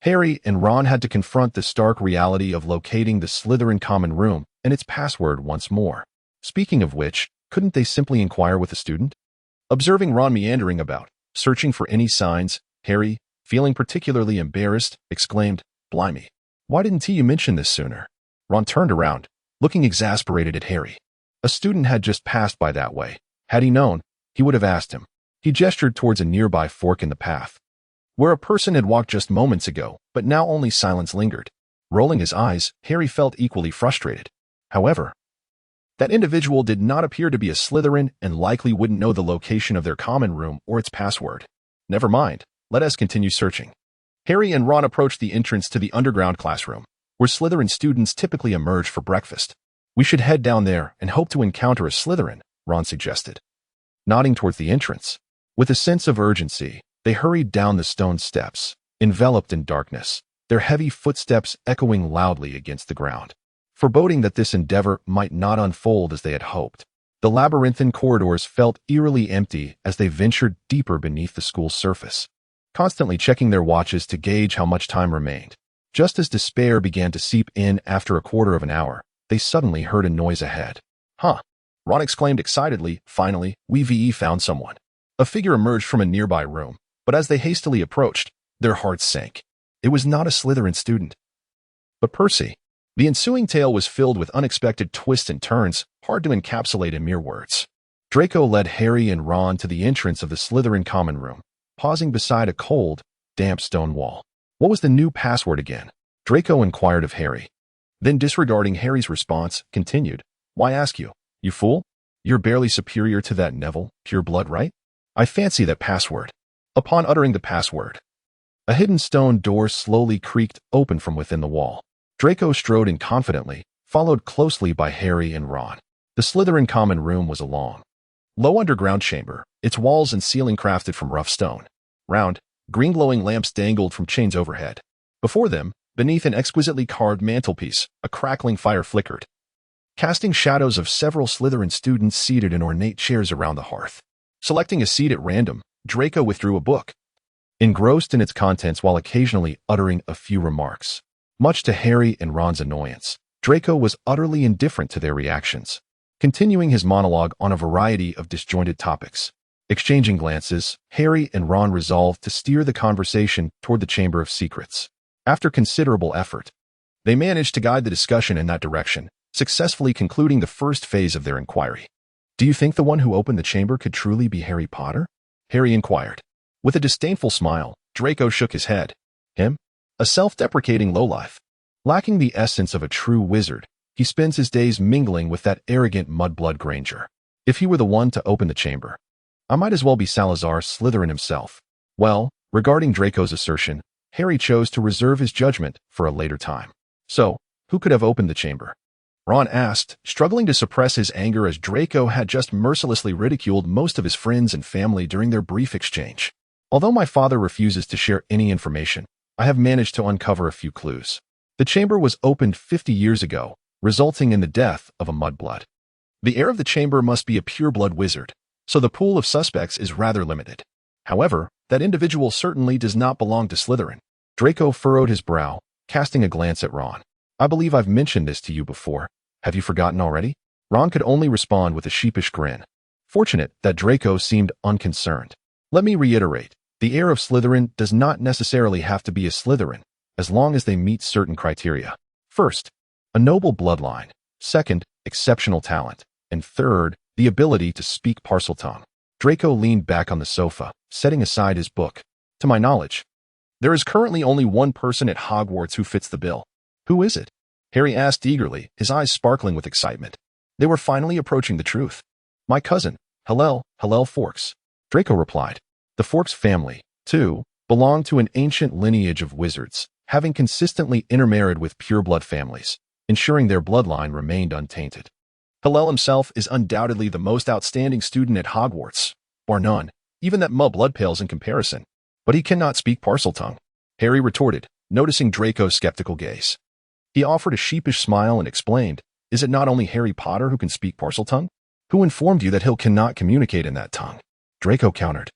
Harry and Ron had to confront the stark reality of locating the Slytherin common room and its password once more. Speaking of which, couldn't they simply inquire with the student? Observing Ron meandering about, searching for any signs, Harry, feeling particularly embarrassed, exclaimed, "Blimey, why didn't you mention this sooner?" Ron turned around, looking exasperated at Harry. A student had just passed by that way. Had he known, he would have asked him. He gestured towards a nearby fork in the path, where a person had walked just moments ago, but now only silence lingered. Rolling his eyes, Harry felt equally frustrated. However, that individual did not appear to be a Slytherin and likely wouldn't know the location of their common room or its password. Never mind, let us continue searching. Harry and Ron approached the entrance to the underground classroom, where Slytherin students typically emerge for breakfast. "We should head down there and hope to encounter a Slytherin," Ron suggested, nodding towards the entrance. With a sense of urgency, they hurried down the stone steps, enveloped in darkness, their heavy footsteps echoing loudly against the ground, foreboding that this endeavor might not unfold as they had hoped. The labyrinthine corridors felt eerily empty as they ventured deeper beneath the school's surface, constantly checking their watches to gauge how much time remained. Just as despair began to seep in after a quarter of an hour, they suddenly heard a noise ahead. "Huh!" Ron exclaimed excitedly. "Finally, we found someone." A figure emerged from a nearby room, but as they hastily approached, their hearts sank. It was not a Slytherin student, but Percy. The ensuing tale was filled with unexpected twists and turns, hard to encapsulate in mere words. Draco led Harry and Ron to the entrance of the Slytherin common room, pausing beside a cold, damp stone wall. "What was the new password again?" Draco inquired of Harry. Then, disregarding Harry's response, continued, "Why ask you? You fool? You're barely superior to that Neville, pure blood, right? I fancy that password." Upon uttering the password, a hidden stone door slowly creaked open from within the wall. Draco strode in confidently, followed closely by Harry and Ron. The Slytherin common room was a long, low underground chamber, its walls and ceiling crafted from rough stone. Round, green glowing lamps dangled from chains overhead. Before them, beneath an exquisitely carved mantelpiece, a crackling fire flickered, casting shadows of several Slytherin students seated in ornate chairs around the hearth. Selecting a seat at random, Draco withdrew a book, engrossed in its contents while occasionally uttering a few remarks. Much to Harry and Ron's annoyance, Draco was utterly indifferent to their reactions, continuing his monologue on a variety of disjointed topics. Exchanging glances, Harry and Ron resolved to steer the conversation toward the Chamber of Secrets. After considerable effort, they managed to guide the discussion in that direction, successfully concluding the first phase of their inquiry. "Do you think the one who opened the chamber could truly be Harry Potter?" Harry inquired. With a disdainful smile, Draco shook his head. "Him? A self-deprecating lowlife. Lacking the essence of a true wizard, he spends his days mingling with that arrogant mudblood Granger. If he were the one to open the chamber, I might as well be Salazar Slytherin himself." Well, regarding Draco's assertion, Harry chose to reserve his judgment for a later time. "So, who could have opened the chamber?" Ron asked, struggling to suppress his anger as Draco had just mercilessly ridiculed most of his friends and family during their brief exchange. Although my father refuses to share any information, I have managed to uncover a few clues. The chamber was opened 50 years ago, resulting in the death of a mudblood. The heir of the chamber must be a pureblood wizard, so the pool of suspects is rather limited. However, that individual certainly does not belong to Slytherin. Draco furrowed his brow, casting a glance at Ron. I believe I've mentioned this to you before. Have you forgotten already? Ron could only respond with a sheepish grin. Fortunate that Draco seemed unconcerned. Let me reiterate, the heir of Slytherin does not necessarily have to be a Slytherin, as long as they meet certain criteria. First, a noble bloodline. Second, exceptional talent. And third, the ability to speak Parseltongue. Draco leaned back on the sofa, setting aside his book. To my knowledge, there is currently only one person at Hogwarts who fits the bill. Who is it? Harry asked eagerly, his eyes sparkling with excitement. They were finally approaching the truth. My cousin, Hillel Forks. Draco replied. The Forks family, too, belonged to an ancient lineage of wizards, having consistently intermarried with pureblood families, ensuring their bloodline remained untainted. Hillel himself is undoubtedly the most outstanding student at Hogwarts, bar none, even that blood pales in comparison. But he cannot speak Parseltongue, Harry retorted, noticing Draco's skeptical gaze. He offered a sheepish smile and explained, is it not only Harry Potter who can speak Parseltongue? Who informed you that Hill cannot communicate in that tongue? Draco countered,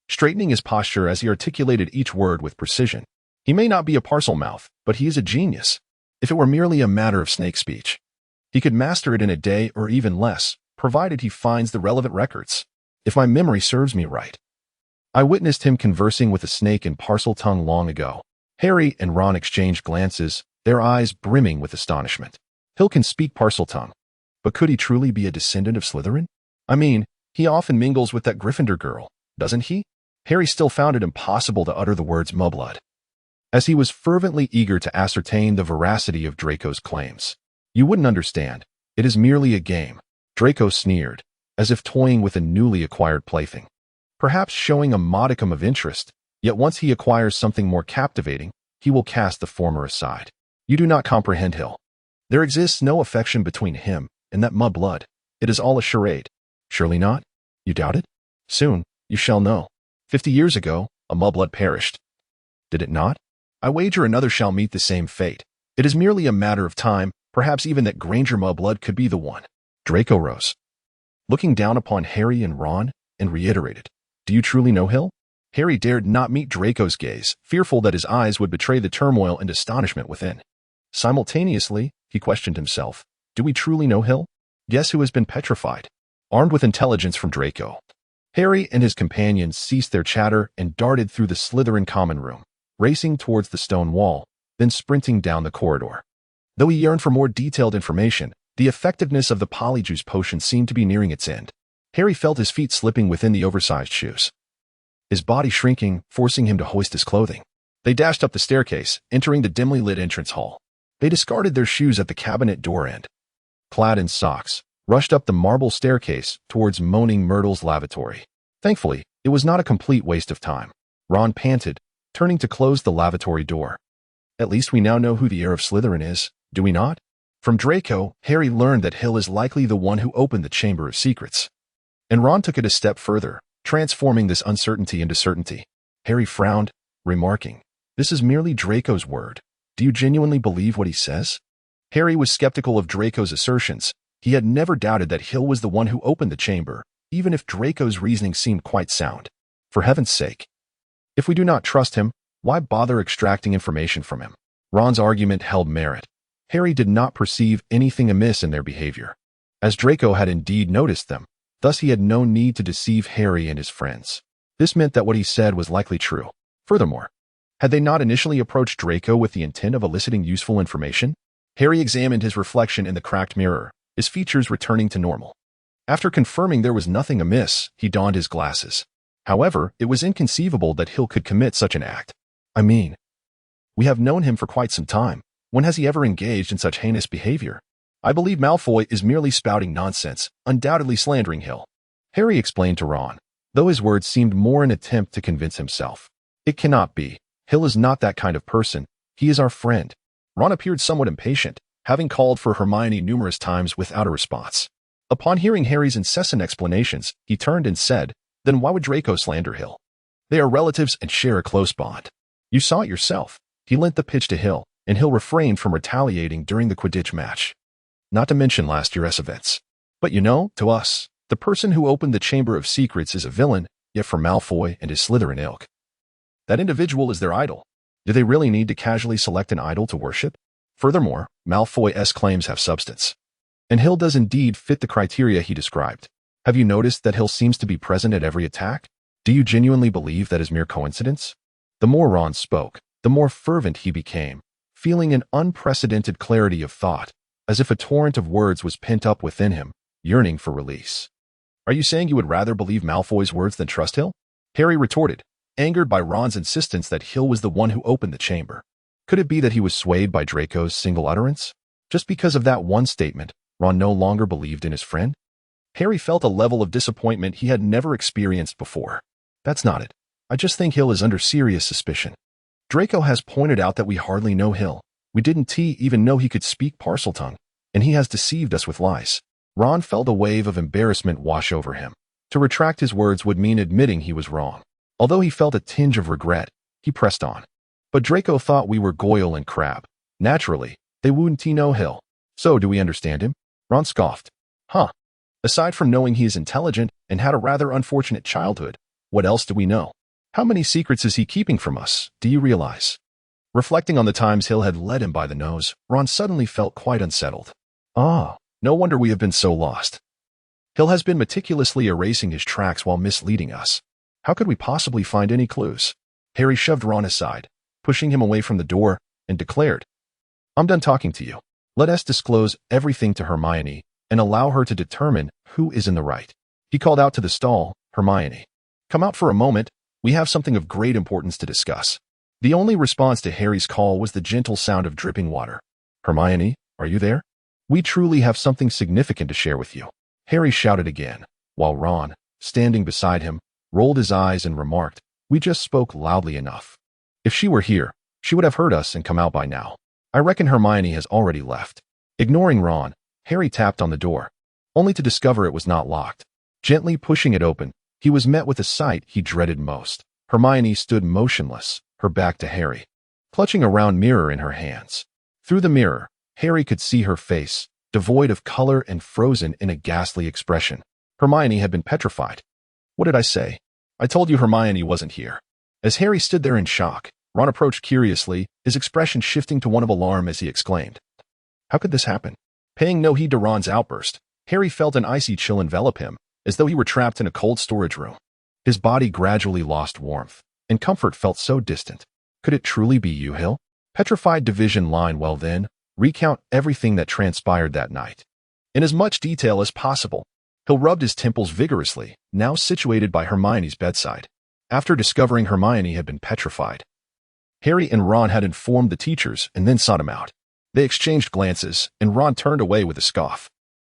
straightening his posture as he articulated each word with precision. He may not be a Parselmouth, but he is a genius. If it were merely a matter of snake speech, he could master it in a day or even less, provided he finds the relevant records. If my memory serves me right, I witnessed him conversing with a snake in Parseltongue long ago. Harry and Ron exchanged glances, their eyes brimming with astonishment. Hill can speak Parseltongue, but could he truly be a descendant of Slytherin? I mean, he often mingles with that Gryffindor girl, doesn't he? Harry still found it impossible to utter the words mudblood, as he was fervently eager to ascertain the veracity of Draco's claims. You wouldn't understand. It is merely a game. Draco sneered, as if toying with a newly acquired plaything. Perhaps showing a modicum of interest, yet once he acquires something more captivating, he will cast the former aside. You do not comprehend, Hill. There exists no affection between him and that mudblood. It is all a charade. Surely not? You doubt it? Soon, you shall know. 50 years ago, a mudblood perished. Did it not? I wager another shall meet the same fate. It is merely a matter of time, perhaps even that Granger mudblood could be the one. Draco rose, looking down upon Harry and Ron, and reiterated, do you truly know Hill? Harry dared not meet Draco's gaze, fearful that his eyes would betray the turmoil and astonishment within. Simultaneously, he questioned himself, do we truly know Hill? Guess who has been petrified? Armed with intelligence from Draco, Harry and his companions ceased their chatter and darted through the Slytherin common room, racing towards the stone wall, then sprinting down the corridor. Though he yearned for more detailed information, the effectiveness of the polyjuice potion seemed to be nearing its end. Harry felt his feet slipping within the oversized shoes, his body shrinking, forcing him to hoist his clothing. They dashed up the staircase, entering the dimly lit entrance hall. They discarded their shoes at the cabinet door end, clad in socks, rushed up the marble staircase towards Moaning Myrtle's lavatory. Thankfully, it was not a complete waste of time. Ron panted, turning to close the lavatory door. At least we now know who the heir of Slytherin is, do we not? From Draco, Harry learned that Hill is likely the one who opened the Chamber of Secrets. And Ron took it a step further, transforming this uncertainty into certainty. Harry frowned, remarking, this is merely Draco's word. Do you genuinely believe what he says? Harry was skeptical of Draco's assertions. He had never doubted that Hill was the one who opened the chamber, even if Draco's reasoning seemed quite sound. For heaven's sake, if we do not trust him, why bother extracting information from him? Ron's argument held merit. Harry did not perceive anything amiss in their behavior, as Draco had indeed noticed them. Thus he had no need to deceive Harry and his friends. This meant that what he said was likely true. Furthermore, had they not initially approached Draco with the intent of eliciting useful information? Harry examined his reflection in the cracked mirror, his features returning to normal. After confirming there was nothing amiss, he donned his glasses. However, it was inconceivable that Hill could commit such an act. I mean, we have known him for quite some time. When has he ever engaged in such heinous behavior? I believe Malfoy is merely spouting nonsense, undoubtedly slandering Hill. Harry explained to Ron, though his words seemed more an attempt to convince himself. It cannot be. Hill is not that kind of person. He is our friend. Ron appeared somewhat impatient, having called for Hermione numerous times without a response. Upon hearing Harry's incessant explanations, he turned and said, "Then why would Draco slander Hill? They are relatives and share a close bond. You saw it yourself." He lent the pitch to Hill, and Hill refrained from retaliating during the Quidditch match. Not to mention last year's events. But to us, the person who opened the Chamber of Secrets is a villain, yet for Malfoy and his Slytherin ilk, that individual is their idol. Do they really need to casually select an idol to worship? Furthermore, Malfoy's claims have substance. And Hill does indeed fit the criteria he described. Have you noticed that Hill seems to be present at every attack? Do you genuinely believe that is mere coincidence? The more Ron spoke, the more fervent he became, feeling an unprecedented clarity of thought, as if a torrent of words was pent up within him, yearning for release. Are you saying you would rather believe Malfoy's words than trust Hill? Harry retorted, angered by Ron's insistence that Hill was the one who opened the chamber. Could it be that he was swayed by Draco's single utterance? Just because of that one statement, Ron no longer believed in his friend? Harry felt a level of disappointment he had never experienced before. That's not it. I just think Hill is under serious suspicion. Draco has pointed out that we hardly know Hill. We didn't even know he could speak Parseltongue, and he has deceived us with lies. Ron felt a wave of embarrassment wash over him. To retract his words would mean admitting he was wrong. Although he felt a tinge of regret, he pressed on. But Draco thought we were Goyle and Crabbe. Naturally, they wouldn't know Hill. So do we understand him? Ron scoffed. Aside from knowing he is intelligent and had a rather unfortunate childhood, what else do we know? How many secrets is he keeping from us, do you realize? Reflecting on the times Hill had led him by the nose, Ron suddenly felt quite unsettled. No wonder we have been so lost. Hill has been meticulously erasing his tracks while misleading us. How could we possibly find any clues? Harry shoved Ron aside, pushing him away from the door, and declared, "I'm done talking to you. Let us disclose everything to Hermione and allow her to determine who is in the right." He called out to the stall, "Hermione, come out for a moment. We have something of great importance to discuss." The only response to Harry's call was the gentle sound of dripping water. "Hermione, are you there? We truly have something significant to share with you." Harry shouted again, while Ron, standing beside him, rolled his eyes and remarked, "We just spoke loudly enough. If she were here, she would have heard us and come out by now. I reckon Hermione has already left." Ignoring Ron, Harry tapped on the door, only to discover it was not locked. Gently pushing it open, he was met with a sight he dreaded most. Hermione stood motionless, her back to Harry, clutching a round mirror in her hands. Through the mirror, Harry could see her face, devoid of color and frozen in a ghastly expression. Hermione had been petrified. "What did I say? I told you Hermione wasn't here." As Harry stood there in shock, Ron approached curiously, his expression shifting to one of alarm as he exclaimed, "How could this happen?" Paying no heed to Ron's outburst, Harry felt an icy chill envelop him, as though he were trapped in a cold storage room. His body gradually lost warmth, and comfort felt so distant. Could it truly be you, Hill? Petrified division line. Well then, recount everything that transpired that night, in as much detail as possible. Hill rubbed his temples vigorously, now situated by Hermione's bedside. After discovering Hermione had been petrified, Harry and Ron had informed the teachers and then sought him out. They exchanged glances, and Ron turned away with a scoff.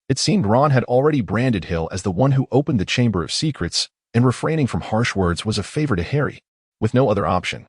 It seemed Ron had already branded Hill as the one who opened the Chamber of Secrets, and refraining from harsh words was a favor to Harry, with no other option.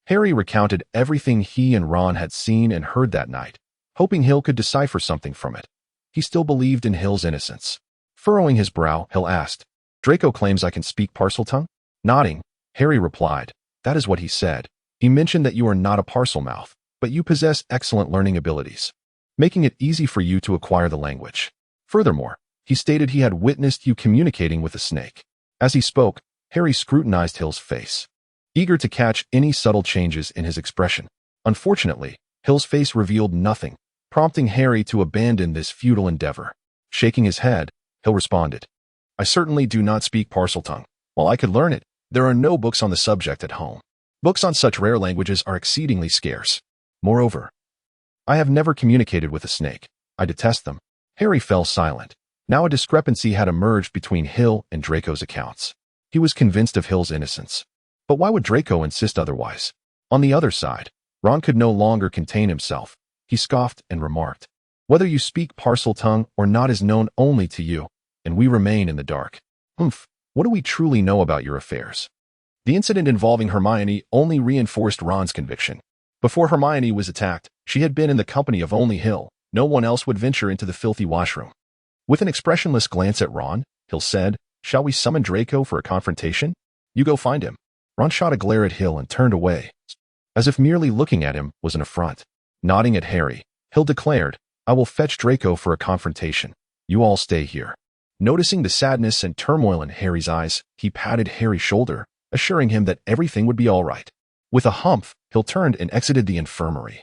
Harry recounted everything he and Ron had seen and heard that night, hoping Hill could decipher something from it. He still believed in Hill's innocence. Furrowing his brow, Hill asked, "Draco claims I can speak Parseltongue?" Nodding, Harry replied, "That is what he said. He mentioned that you are not a Parselmouth, but you possess excellent learning abilities, making it easy for you to acquire the language. Furthermore, he stated he had witnessed you communicating with a snake." As he spoke, Harry scrutinized Hill's face, eager to catch any subtle changes in his expression. Unfortunately, Hill's face revealed nothing, prompting Harry to abandon this futile endeavor. Shaking his head, Hill responded, "I certainly do not speak Parseltongue. While I could learn it, there are no books on the subject at home. Books on such rare languages are exceedingly scarce. Moreover, I have never communicated with a snake. I detest them." Harry fell silent. Now a discrepancy had emerged between Hill and Draco's accounts. He was convinced of Hill's innocence. But why would Draco insist otherwise? On the other side, Ron could no longer contain himself. He scoffed and remarked, "Whether you speak Parseltongue or not is known only to you, and we remain in the dark. What do we truly know about your affairs?" The incident involving Hermione only reinforced Ron's conviction. Before Hermione was attacked, she had been in the company of only Hill, No one else would venture into the filthy washroom. With an expressionless glance at Ron, Hill said, "Shall we summon Draco for a confrontation? You go find him." Ron shot a glare at Hill and turned away, as if merely looking at him was an affront. Nodding at Harry, Hill declared, "I will fetch Draco for a confrontation. You all stay here." Noticing the sadness and turmoil in Harry's eyes, he patted Harry's shoulder, assuring him that everything would be all right. With a humph, Hill turned and exited the infirmary,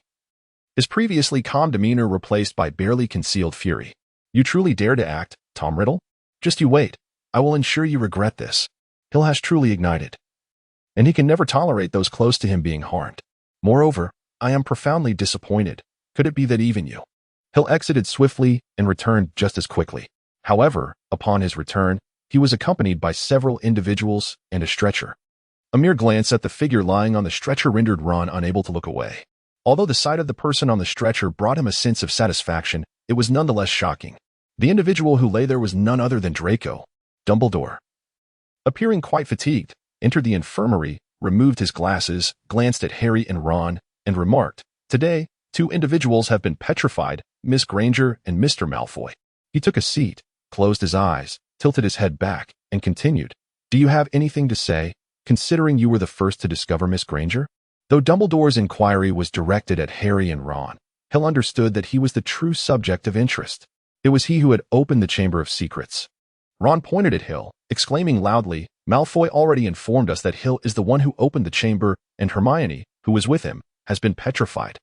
his previously calm demeanor replaced by barely concealed fury. "You truly dare to act, Tom Riddle? Just you wait. I will ensure you regret this." Hill has truly ignited, and he can never tolerate those close to him being harmed. "Moreover, I am profoundly disappointed. Could it be that even you?" Hill exited swiftly and returned just as quickly. However, upon his return, he was accompanied by several individuals and a stretcher. A mere glance at the figure lying on the stretcher rendered Ron unable to look away. Although the sight of the person on the stretcher brought him a sense of satisfaction, it was nonetheless shocking. The individual who lay there was none other than Draco. Dumbledore, appearing quite fatigued, entered the infirmary, removed his glasses, glanced at Harry and Ron, and remarked, "Today, two individuals have been petrified, Miss Granger and Mr. Malfoy." He took a seat, closed his eyes, tilted his head back, and continued, "Do you have anything to say, considering you were the first to discover Miss Granger?" Though Dumbledore's inquiry was directed at Harry and Ron, Hill understood that he was the true subject of interest. It was he who had opened the Chamber of Secrets. Ron pointed at Hill, exclaiming loudly, "Malfoy already informed us that Hill is the one who opened the chamber, and Hermione, who was with him, has been petrified.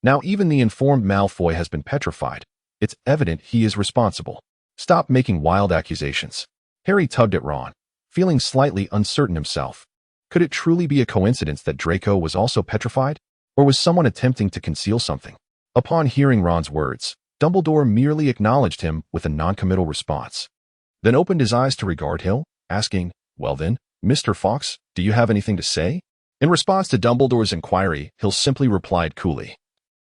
Now even the informed Malfoy has been petrified. It's evident he is responsible. Stop making wild accusations." Harry tugged at Ron, feeling slightly uncertain himself. Could it truly be a coincidence that Draco was also petrified? Or was someone attempting to conceal something? Upon hearing Ron's words, Dumbledore merely acknowledged him with a noncommittal response, then opened his eyes to regard Hill, asking, "Well then, Mr. Fawkes, do you have anything to say?" In response to Dumbledore's inquiry, Hill simply replied coolly,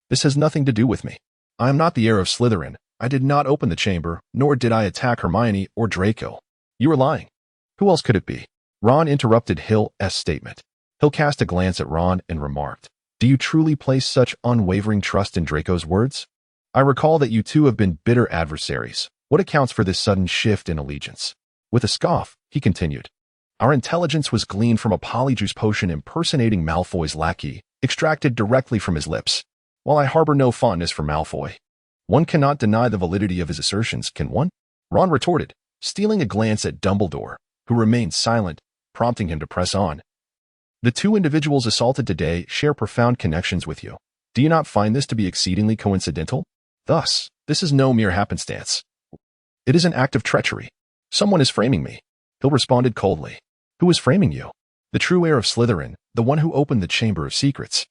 "This has nothing to do with me. I am not the heir of Slytherin. I did not open the chamber, nor did I attack Hermione or Draco." "You are lying. Who else could it be?" Ron interrupted Hill's statement. Hill cast a glance at Ron and remarked, "Do you truly place such unwavering trust in Draco's words? I recall that you two have been bitter adversaries. What accounts for this sudden shift in allegiance?" With a scoff, he continued, "Our intelligence was gleaned from a polyjuice potion impersonating Malfoy's lackey, extracted directly from his lips. While I harbor no fondness for Malfoy, one cannot deny the validity of his assertions, can one?" Ron retorted, stealing a glance at Dumbledore, who remained silent, prompting him to press on. "The two individuals assaulted today share profound connections with you. Do you not find this to be exceedingly coincidental? Thus, this is no mere happenstance. It is an act of treachery. Someone is framing me." Hill responded coldly. "Who is framing you?" "The true heir of Slytherin, the one who opened the Chamber of Secrets."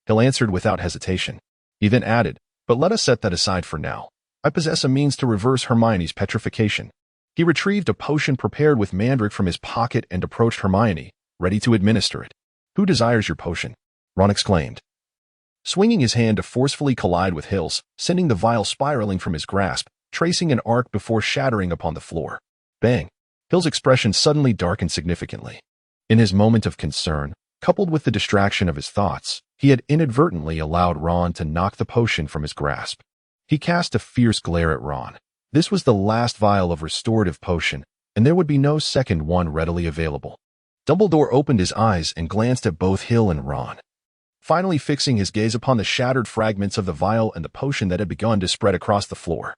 Hill answered without hesitation. He then added, "But let us set that aside for now. I possess a means to reverse Hermione's petrification." He retrieved a potion prepared with mandrake from his pocket and approached Hermione, ready to administer it. "Who desires your potion?" Ron exclaimed, swinging his hand to forcefully collide with Hill's, sending the vial spiraling from his grasp, tracing an arc before shattering upon the floor. Bang! Hill's expression suddenly darkened significantly. In his moment of concern, coupled with the distraction of his thoughts, he had inadvertently allowed Ron to knock the potion from his grasp. He cast a fierce glare at Ron. This was the last vial of restorative potion, and there would be no second one readily available. Dumbledore opened his eyes and glanced at both Hill and Ron, finally fixing his gaze upon the shattered fragments of the vial and the potion that had begun to spread across the floor.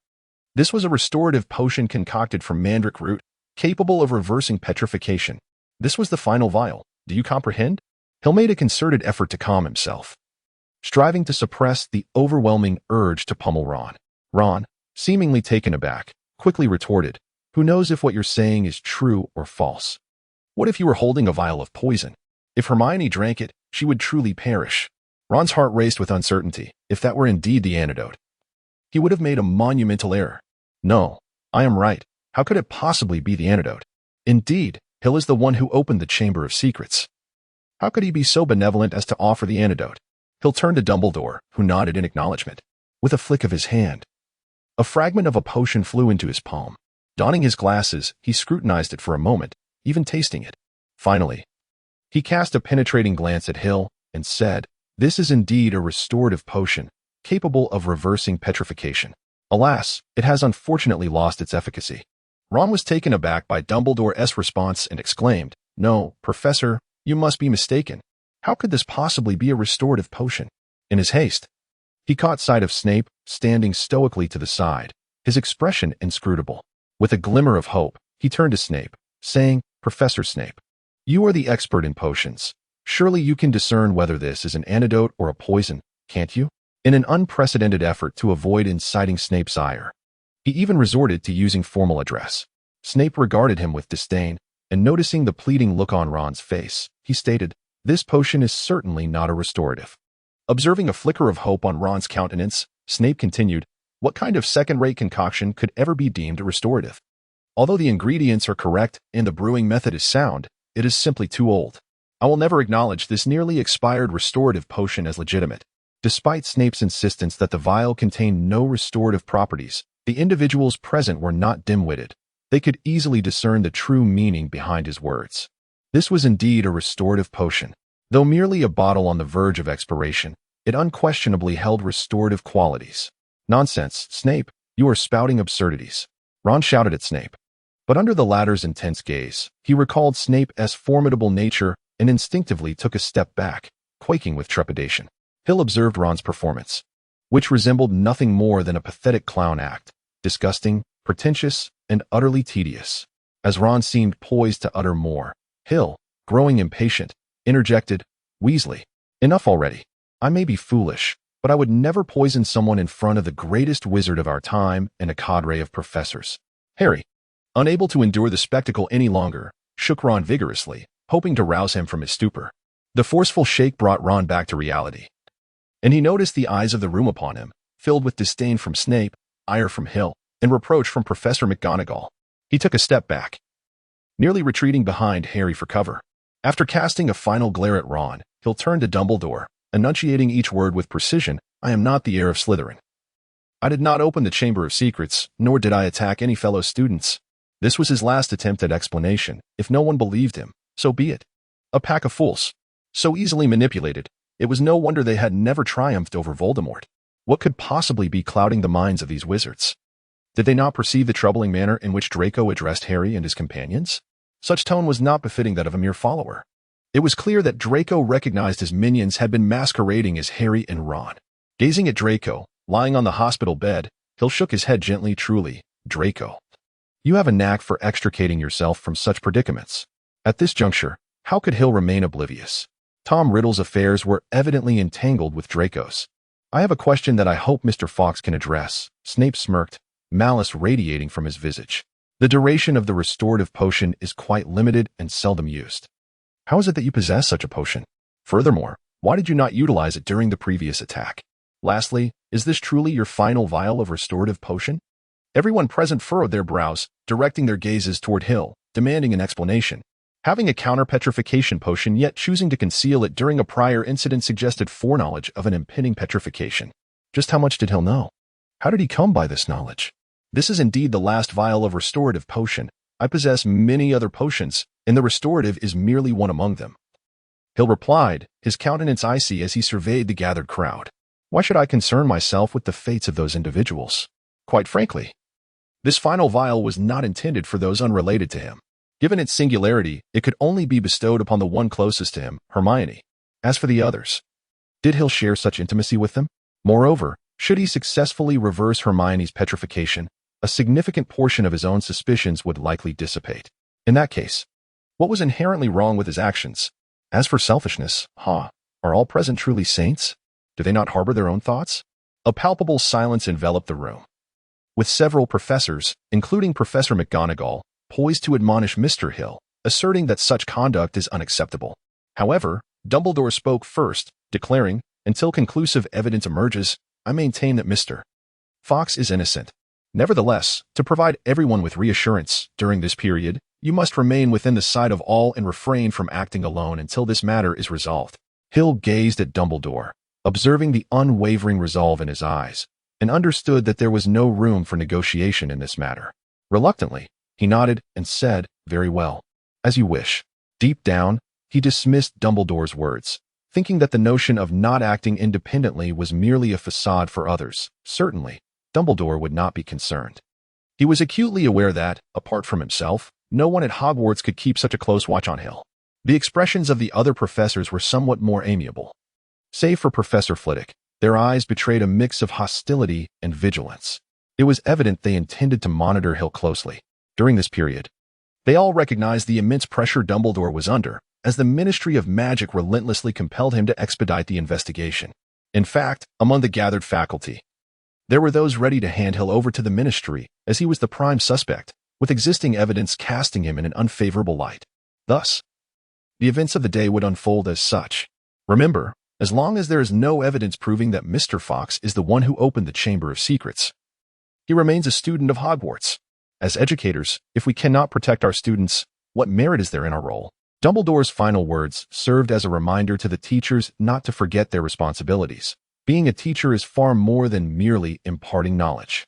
This was a restorative potion concocted from mandrake root, capable of reversing petrification. This was the final vial. Do you comprehend? Hill made a concerted effort to calm himself, striving to suppress the overwhelming urge to pummel Ron. Ron, seemingly taken aback, quickly retorted, "Who knows if what you're saying is true or false? What if you were holding a vial of poison? If Hermione drank it, she would truly perish." Ron's heart raced with uncertainty. If that were indeed the antidote, he would have made a monumental error. "No, I am right. How could it possibly be the antidote? Indeed, Hill is the one who opened the Chamber of Secrets. How could he be so benevolent as to offer the antidote?" Hill turned to Dumbledore, who nodded in acknowledgement. With a flick of his hand, a fragment of a potion flew into his palm. Donning his glasses, he scrutinized it for a moment, even tasting it. Finally, he cast a penetrating glance at Hill and said, "This is indeed a restorative potion, capable of reversing petrification. Alas, it has unfortunately lost its efficacy. Ron was taken aback by Dumbledore's response and exclaimed, "No, Professor, you must be mistaken. How could this possibly be a restorative potion?" In his haste, he caught sight of Snape standing stoically to the side, his expression inscrutable. With a glimmer of hope, he turned to Snape, saying, "Professor Snape, you are the expert in potions. Surely you can discern whether this is an antidote or a poison, can't you?" In an unprecedented effort to avoid inciting Snape's ire, he even resorted to using formal address. Snape regarded him with disdain, and noticing the pleading look on Ron's face, he stated, "This potion is certainly not a restorative." Observing a flicker of hope on Ron's countenance, Snape continued, "What kind of second-rate concoction could ever be deemed a restorative? Although the ingredients are correct and the brewing method is sound, it is simply too old. I will never acknowledge this nearly expired restorative potion as legitimate." Despite Snape's insistence that the vial contained no restorative properties, the individuals present were not dim-witted. They could easily discern the true meaning behind his words. This was indeed a restorative potion. Though merely a bottle on the verge of expiration, it unquestionably held restorative qualities. "Nonsense, Snape, you are spouting absurdities," Ron shouted at Snape. But under the latter's intense gaze, he recalled Snape's formidable nature and instinctively took a step back, quaking with trepidation. Hill observed Ron's performance, which resembled nothing more than a pathetic clown act, disgusting, pretentious, and utterly tedious. As Ron seemed poised to utter more, Hill, growing impatient, interjected, "Weasley, enough already. I may be foolish, but I would never poison someone in front of the greatest wizard of our time and a cadre of professors." Harry, unable to endure the spectacle any longer, shook Ron vigorously, hoping to rouse him from his stupor. The forceful shake brought Ron back to reality, and he noticed the eyes of the room upon him, filled with disdain from Snape, ire from Hill, and reproach from Professor McGonagall. He took a step back, nearly retreating behind Harry for cover. After casting a final glare at Ron, Hill turned to Dumbledore, enunciating each word with precision, "I am not the heir of Slytherin. I did not open the Chamber of Secrets, nor did I attack any fellow students." This was his last attempt at explanation. If no one believed him, so be it. A pack of fools. So easily manipulated, it was no wonder they had never triumphed over Voldemort. What could possibly be clouding the minds of these wizards? Did they not perceive the troubling manner in which Draco addressed Harry and his companions? Such tone was not befitting that of a mere follower. It was clear that Draco recognized his minions had been masquerading as Harry and Ron. Gazing at Draco, lying on the hospital bed, Hill shook his head gently. "Truly, Draco, you have a knack for extricating yourself from such predicaments." At this juncture, how could Hill remain oblivious? Tom Riddle's affairs were evidently entangled with Draco's. "I have a question that I hope Mr. Fawkes can address." Snape smirked, malice radiating from his visage. "The duration of the restorative potion is quite limited and seldom used. How is it that you possess such a potion? Furthermore, why did you not utilize it during the previous attack? Lastly, is this truly your final vial of restorative potion?" Everyone present furrowed their brows, directing their gazes toward Hill, demanding an explanation. Having a counter-petrification potion yet choosing to conceal it during a prior incident suggested foreknowledge of an impending petrification. Just how much did Hill know? How did he come by this knowledge? "This is indeed the last vial of restorative potion. I possess many other potions, and the restorative is merely one among them," Hill replied, his countenance icy as he surveyed the gathered crowd. "Why should I concern myself with the fates of those individuals? Quite frankly, this final vial was not intended for those unrelated to him. Given its singularity, it could only be bestowed upon the one closest to him, Hermione. As for the others, did Hill share such intimacy with them? Moreover, should he successfully reverse Hermione's petrification, a significant portion of his own suspicions would likely dissipate. In that case, what was inherently wrong with his actions? As for selfishness, are all present truly saints? Do they not harbor their own thoughts? A palpable silence enveloped the room, with several professors, including Professor McGonagall, poised to admonish Mr. Hill, asserting that such conduct is unacceptable. However, Dumbledore spoke first, declaring, "Until conclusive evidence emerges, I maintain that Mr. Fawkes is innocent. Nevertheless, to provide everyone with reassurance during this period, you must remain within the sight of all and refrain from acting alone until this matter is resolved." Hill gazed at Dumbledore, observing the unwavering resolve in his eyes, and understood that there was no room for negotiation in this matter. Reluctantly, he nodded and said, "Very well. As you wish." Deep down, he dismissed Dumbledore's words, thinking that the notion of not acting independently was merely a facade for others. Certainly, Dumbledore would not be concerned. He was acutely aware that, apart from himself, no one at Hogwarts could keep such a close watch on Hill. The expressions of the other professors were somewhat more amiable. Save for Professor Flitwick, their eyes betrayed a mix of hostility and vigilance. It was evident they intended to monitor Hill closely. During this period, they all recognized the immense pressure Dumbledore was under, as the Ministry of Magic relentlessly compelled him to expedite the investigation. In fact, among the gathered faculty, there were those ready to hand Hill over to the Ministry, as he was the prime suspect, with existing evidence casting him in an unfavorable light. Thus, the events of the day would unfold as such. Remember, as long as there is no evidence proving that Mr. Fox is the one who opened the Chamber of Secrets, he remains a student of Hogwarts. As educators, if we cannot protect our students, what merit is there in our role? Dumbledore's final words served as a reminder to the teachers not to forget their responsibilities. Being a teacher is far more than merely imparting knowledge.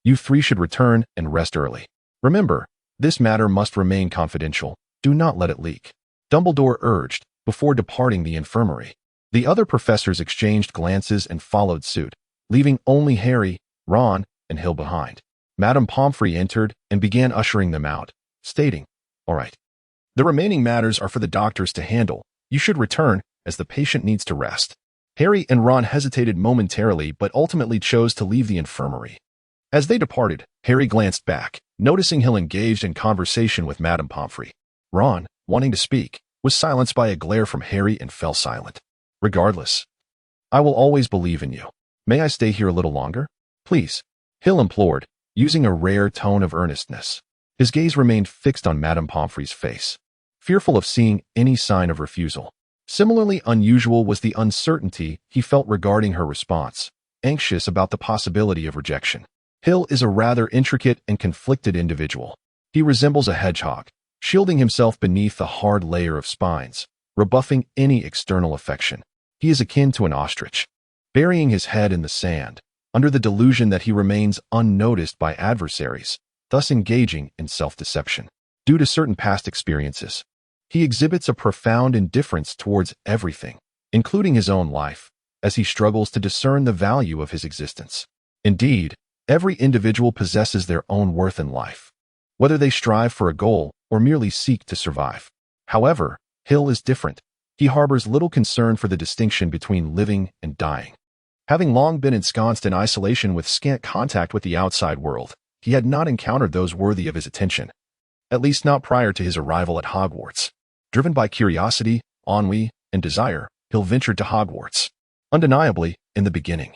You three should return and rest early. Remember, this matter must remain confidential. Do not let it leak. Dumbledore urged, before departing the infirmary. The other professors exchanged glances and followed suit, leaving only Harry, Ron, and Hill behind. Madame Pomfrey entered and began ushering them out, stating, "All right. The remaining matters are for the doctors to handle. You should return, as the patient needs to rest." Harry and Ron hesitated momentarily but ultimately chose to leave the infirmary. As they departed, Harry glanced back, noticing Hill engaged in conversation with Madame Pomfrey. Ron, wanting to speak, was silenced by a glare from Harry and fell silent. "Regardless, I will always believe in you. May I stay here a little longer? Please," Hill implored, using a rare tone of earnestness. His gaze remained fixed on Madame Pomfrey's face, fearful of seeing any sign of refusal. Similarly unusual was the uncertainty he felt regarding her response, anxious about the possibility of rejection. Hill is a rather intricate and conflicted individual. He resembles a hedgehog, shielding himself beneath a hard layer of spines, rebuffing any external affection. He is akin to an ostrich, burying his head in the sand, under the delusion that he remains unnoticed by adversaries, thus engaging in self-deception. Due to certain past experiences, he exhibits a profound indifference towards everything, including his own life, as he struggles to discern the value of his existence. Indeed, every individual possesses their own worth in life, whether they strive for a goal or merely seek to survive. However, Hill is different. He harbors little concern for the distinction between living and dying. Having long been ensconced in isolation with scant contact with the outside world, he had not encountered those worthy of his attention, at least not prior to his arrival at Hogwarts. Driven by curiosity, ennui, and desire, Hill ventured to Hogwarts. Undeniably, in the beginning,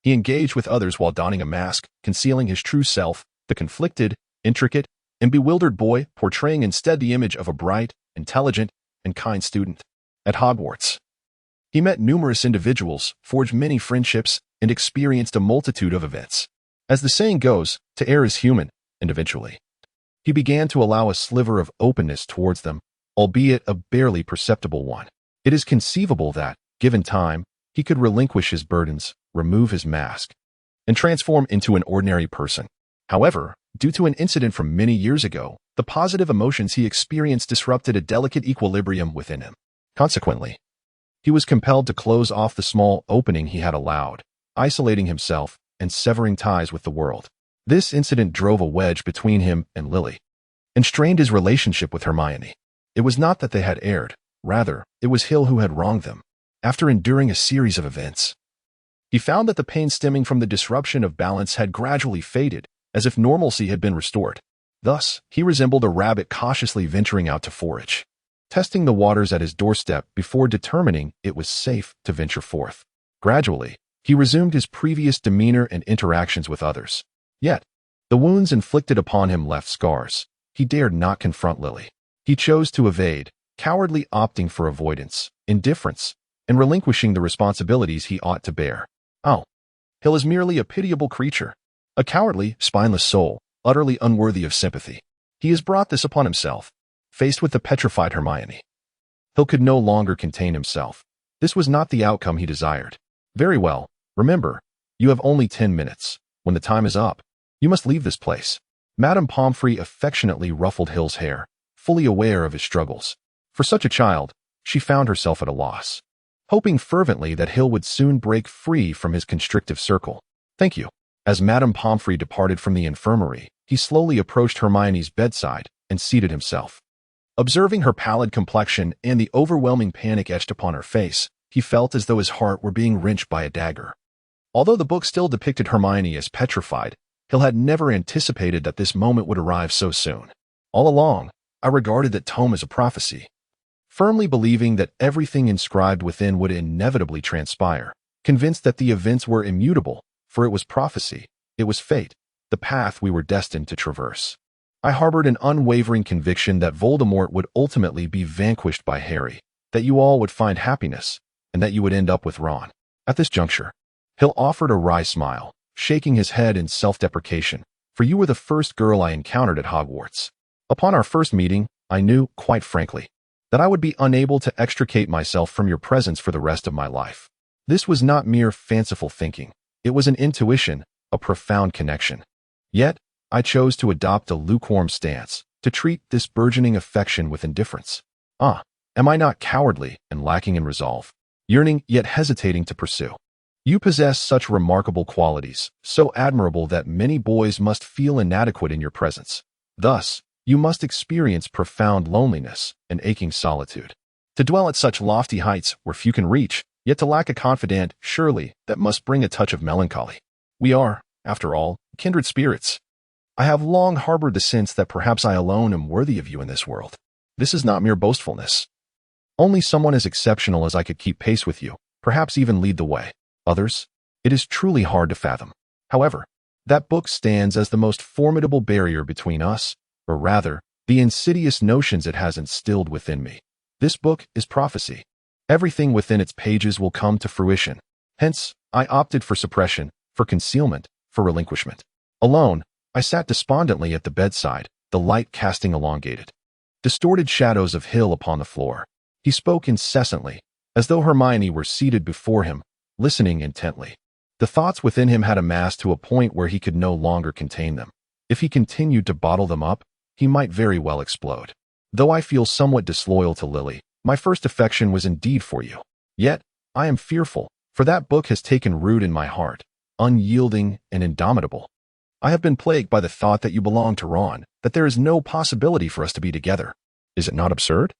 he engaged with others while donning a mask, concealing his true self, the conflicted, intricate, and bewildered boy portraying instead the image of a bright, intelligent, and kind student. At Hogwarts, he met numerous individuals, forged many friendships, and experienced a multitude of events. As the saying goes, to err is human, and eventually, he began to allow a sliver of openness towards them, albeit a barely perceptible one. It is conceivable that, given time, he could relinquish his burdens, remove his mask, and transform into an ordinary person. However, due to an incident from many years ago, the positive emotions he experienced disrupted a delicate equilibrium within him. Consequently, he was compelled to close off the small opening he had allowed, isolating himself and severing ties with the world. This incident drove a wedge between him and Lily, and strained his relationship with Hermione. It was not that they had erred, rather, it was Hill who had wronged them. After enduring a series of events, he found that the pain stemming from the disruption of balance had gradually faded, as if normalcy had been restored. Thus, he resembled a rabbit cautiously venturing out to forage, testing the waters at his doorstep before determining it was safe to venture forth. Gradually, he resumed his previous demeanor and interactions with others. Yet, the wounds inflicted upon him left scars. He dared not confront Lily. He chose to evade, cowardly opting for avoidance, indifference, and relinquishing the responsibilities he ought to bear. Oh, Hill is merely a pitiable creature, a cowardly, spineless soul, utterly unworthy of sympathy. He has brought this upon himself. Faced with the petrified Hermione, Hill could no longer contain himself. This was not the outcome he desired. "Very well. Remember, you have only 10 minutes. When the time is up, you must leave this place." Madame Pomfrey affectionately ruffled Hill's hair, fully aware of his struggles. For such a child, she found herself at a loss. hoping fervently that Hill would soon break free from his constrictive circle. "Thank you." As Madame Pomfrey departed from the infirmary, he slowly approached Hermione's bedside and seated himself. Observing her pallid complexion and the overwhelming panic etched upon her face, he felt as though his heart were being wrenched by a dagger. Although the book still depicted Hermione as petrified, Hill had never anticipated that this moment would arrive so soon. "All along, I regarded that tome as a prophecy, firmly believing that everything inscribed within would inevitably transpire, convinced that the events were immutable, for it was prophecy, it was fate, the path we were destined to traverse. I harbored an unwavering conviction that Voldemort would ultimately be vanquished by Harry, that you all would find happiness, and that you would end up with Ron." At this juncture, Hill offered a wry smile, shaking his head in self-deprecation, "For you were the first girl I encountered at Hogwarts. Upon our first meeting, I knew, quite frankly, that I would be unable to extricate myself from your presence for the rest of my life. This was not mere fanciful thinking. It was an intuition, a profound connection. Yet, I chose to adopt a lukewarm stance, to treat this burgeoning affection with indifference. Am I not cowardly and lacking in resolve, yearning yet hesitating to pursue? You possess such remarkable qualities, so admirable that many boys must feel inadequate in your presence. Thus, you must experience profound loneliness and aching solitude. To dwell at such lofty heights where few can reach, yet to lack a confidant, surely, that must bring a touch of melancholy. We are, after all, kindred spirits. I have long harbored the sense that perhaps I alone am worthy of you in this world. This is not mere boastfulness. Only someone as exceptional as I could keep pace with you, perhaps even lead the way. Others, it is truly hard to fathom. However, that book stands as the most formidable barrier between us, or rather, the insidious notions it has instilled within me. This book is prophecy. Everything within its pages will come to fruition. Hence, I opted for suppression, for concealment, for relinquishment. Alone, I sat despondently at the bedside, the light casting elongated, distorted shadows of Hill upon the floor. He spoke incessantly, as though Hermione were seated before him, listening intently. The thoughts within him had amassed to a point where he could no longer contain them. If he continued to bottle them up, he might very well explode. Though I feel somewhat disloyal to Lily, my first affection was indeed for you. Yet, I am fearful, for that book has taken root in my heart, unyielding and indomitable. I have been plagued by the thought that you belong to Ron, that there is no possibility for us to be together. Is it not absurd?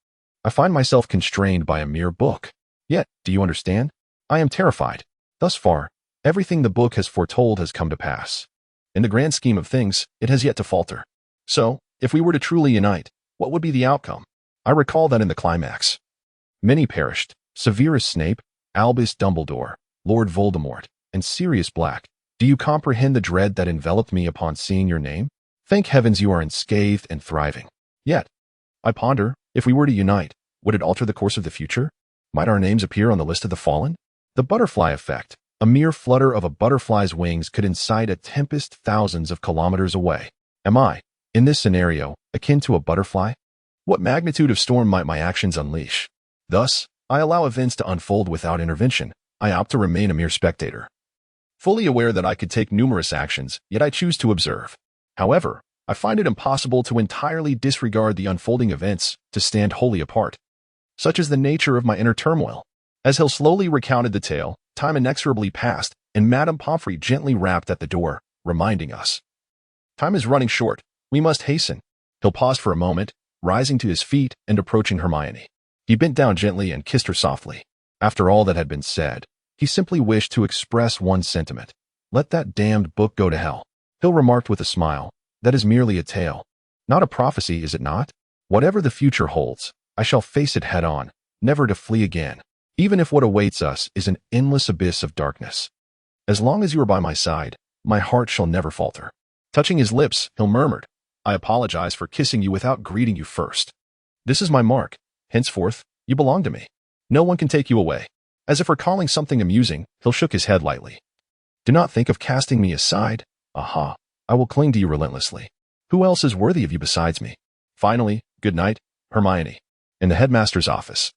I find myself constrained by a mere book. Yet, do you understand? I am terrified. Thus far, everything the book has foretold has come to pass. In the grand scheme of things, it has yet to falter. So, if we were to truly unite, what would be the outcome? I recall that in the climax, many perished: Severus Snape, Albus Dumbledore, Lord Voldemort, and Sirius Black. Do you comprehend the dread that enveloped me upon seeing your name? Thank heavens you are unscathed and thriving. Yet, I ponder, if we were to unite, would it alter the course of the future? Might our names appear on the list of the fallen? The butterfly effect, a mere flutter of a butterfly's wings, could incite a tempest thousands of kilometers away. Am I, in this scenario, akin to a butterfly? What magnitude of storm might my actions unleash? Thus, I allow events to unfold without intervention. I opt to remain a mere spectator. Fully aware that I could take numerous actions, yet I choose to observe. However, I find it impossible to entirely disregard the unfolding events, to stand wholly apart. Such is the nature of my inner turmoil. As Hill slowly recounted the tale, time inexorably passed, and Madame Pomfrey gently rapped at the door, reminding us. Time is running short. We must hasten. Hill paused for a moment, rising to his feet and approaching Hermione. He bent down gently and kissed her softly. After all that had been said, he simply wished to express one sentiment. Let that damned book go to hell. Hill remarked with a smile. That is merely a tale. Not a prophecy, is it not? Whatever the future holds, I shall face it head on, never to flee again, even if what awaits us is an endless abyss of darkness. As long as you are by my side, my heart shall never falter. Touching his lips, Hill murmured, I apologize for kissing you without greeting you first. This is my mark. Henceforth, you belong to me. No one can take you away. As if recalling something amusing, Hill shook his head lightly. Do not think of casting me aside. Aha, I will cling to you relentlessly. Who else is worthy of you besides me? Finally, good night, Hermione. In the headmaster's office,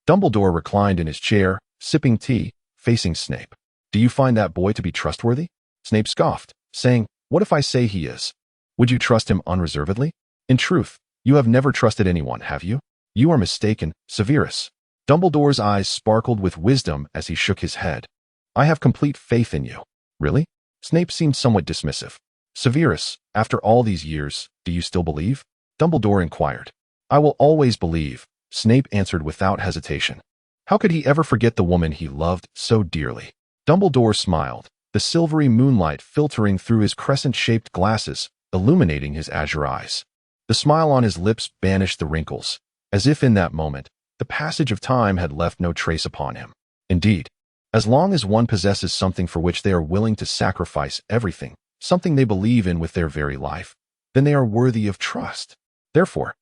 Dumbledore reclined in his chair, sipping tea, facing Snape. Do you find that boy to be trustworthy? Snape scoffed, saying, What if I say he is? Would you trust him unreservedly? In truth, you have never trusted anyone, have you? You are mistaken, Severus. Dumbledore's eyes sparkled with wisdom as he shook his head. I have complete faith in you. Really? Snape seemed somewhat dismissive. Severus, after all these years, do you still believe? Dumbledore inquired. I will always believe, Snape answered without hesitation. How could he ever forget the woman he loved so dearly? Dumbledore smiled, the silvery moonlight filtering through his crescent-shaped glasses, illuminating his azure eyes. The smile on his lips banished the wrinkles, as if in that moment, the passage of time had left no trace upon him. Indeed, as long as one possesses something for which they are willing to sacrifice everything, something they believe in with their very life, then they are worthy of trust. Therefore,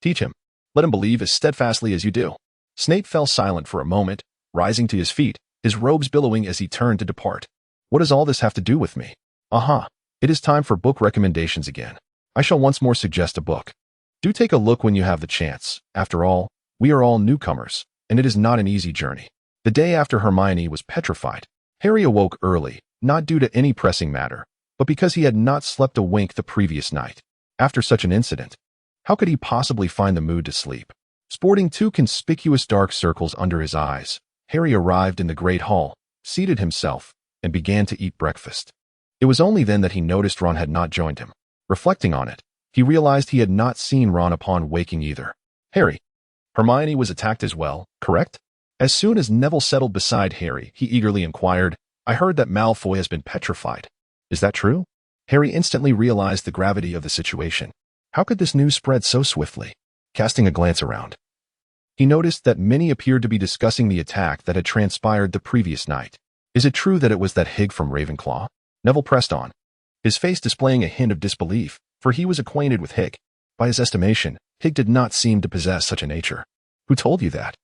teach him. Let him believe as steadfastly as you do. Snape fell silent for a moment, rising to his feet, his robes billowing as he turned to depart. What does all this have to do with me? Aha, it is time for book recommendations again. I shall once more suggest a book. Do take a look when you have the chance. After all, we are all newcomers, and it is not an easy journey. The day after Hermione was petrified, Harry awoke early, not due to any pressing matter, but because he had not slept a wink the previous night. After such an incident, how could he possibly find the mood to sleep? Sporting two conspicuous dark circles under his eyes, Harry arrived in the great hall, seated himself, and began to eat breakfast. It was only then that he noticed Ron had not joined him. Reflecting on it, he realized he had not seen Ron upon waking either. Harry, Hermione was attacked as well, correct? As soon as Neville settled beside Harry, he eagerly inquired, I heard that Malfoy has been petrified. Is that true? Harry instantly realized the gravity of the situation. How could this news spread so swiftly? Casting a glance around, he noticed that many appeared to be discussing the attack that had transpired the previous night. Is it true that it was that Hig from Ravenclaw? Neville pressed on, his face displaying a hint of disbelief, for he was acquainted with Hig. By his estimation, Hig did not seem to possess such a nature. Who told you that?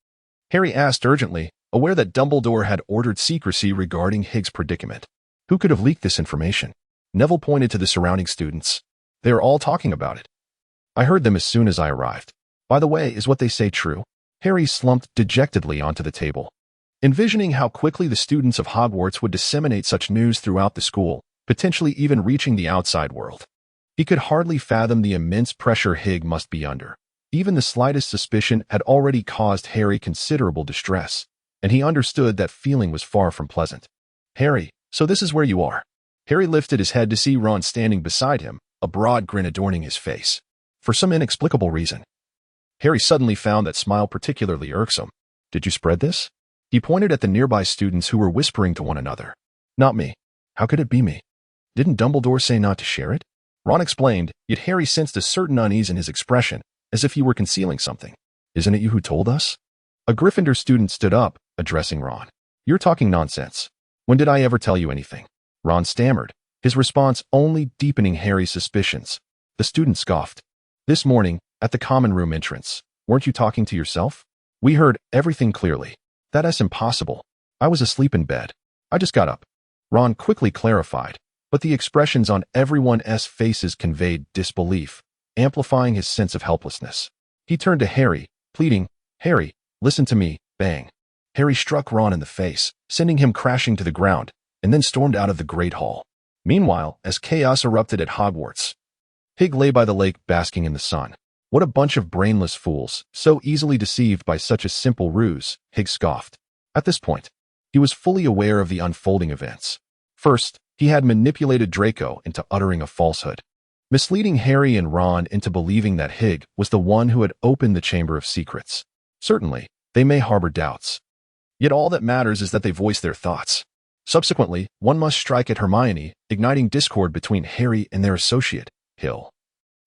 Harry asked urgently, aware that Dumbledore had ordered secrecy regarding Hig's predicament. Who could have leaked this information? Neville pointed to the surrounding students. They are all talking about it. I heard them as soon as I arrived. By the way, is what they say true? Harry slumped dejectedly onto the table. Envisioning how quickly the students of Hogwarts would disseminate such news throughout the school, potentially even reaching the outside world. He could hardly fathom the immense pressure Hig must be under. Even the slightest suspicion had already caused Harry considerable distress, and he understood that feeling was far from pleasant. Harry, so this is where you are. Harry lifted his head to see Ron standing beside him, a broad grin adorning his face. For some inexplicable reason, Harry suddenly found that smile particularly irksome. Did you spread this? He pointed at the nearby students who were whispering to one another. Not me. How could it be me? Didn't Dumbledore say not to share it? Ron explained, yet Harry sensed a certain unease in his expression, as if he were concealing something. Isn't it you who told us? A Gryffindor student stood up, addressing Ron. You're talking nonsense. When did I ever tell you anything? Ron stammered, his response only deepening Harry's suspicions. The student scoffed. This morning, at the common room entrance, weren't you talking to yourself? We heard everything clearly. That's impossible. I was asleep in bed. I just got up. Ron quickly clarified, but the expressions on everyone's faces conveyed disbelief, amplifying his sense of helplessness. He turned to Harry, pleading, Harry, listen to me, bang. Harry struck Ron in the face, sending him crashing to the ground, and then stormed out of the Great Hall. Meanwhile, as chaos erupted at Hogwarts, Hig lay by the lake basking in the sun. What a bunch of brainless fools, so easily deceived by such a simple ruse, Hig scoffed. At this point, he was fully aware of the unfolding events. First, he had manipulated Draco into uttering a falsehood, misleading Harry and Ron into believing that Hig was the one who had opened the Chamber of Secrets. Certainly, they may harbor doubts. Yet all that matters is that they voice their thoughts. Subsequently, one must strike at Hermione, igniting discord between Harry and their associate, Hill,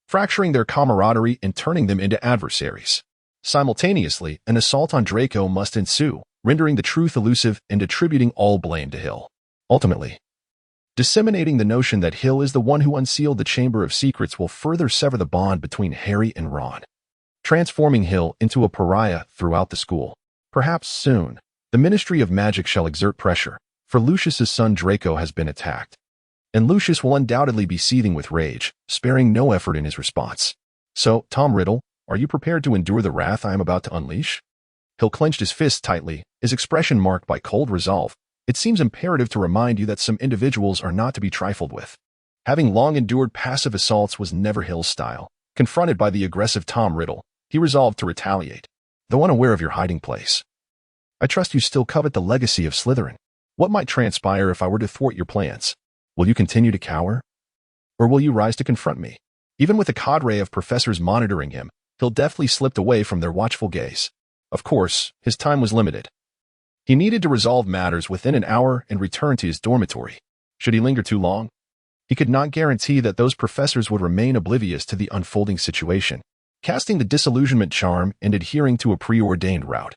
fracturing their camaraderie and turning them into adversaries. Simultaneously, an assault on Draco must ensue, rendering the truth elusive and attributing all blame to Hill. Ultimately, disseminating the notion that Hill is the one who unsealed the Chamber of Secrets will further sever the bond between Harry and Ron, transforming Hill into a pariah throughout the school. Perhaps soon, the Ministry of Magic shall exert pressure, for Lucius's son Draco has been attacked, and Lucius will undoubtedly be seething with rage, sparing no effort in his response. So, Tom Riddle, are you prepared to endure the wrath I am about to unleash? Hill clenched his fists tightly, his expression marked by cold resolve. It seems imperative to remind you that some individuals are not to be trifled with. Having long endured passive assaults was never Hill's style. Confronted by the aggressive Tom Riddle, he resolved to retaliate. Though unaware of your hiding place, I trust you still covet the legacy of Slytherin. What might transpire if I were to thwart your plans? Will you continue to cower? Or will you rise to confront me? Even with a cadre of professors monitoring him, Hill deftly slipped away from their watchful gaze. Of course, his time was limited. He needed to resolve matters within an hour and return to his dormitory. Should he linger too long? He could not guarantee that those professors would remain oblivious to the unfolding situation, casting the disillusionment charm and adhering to a preordained route.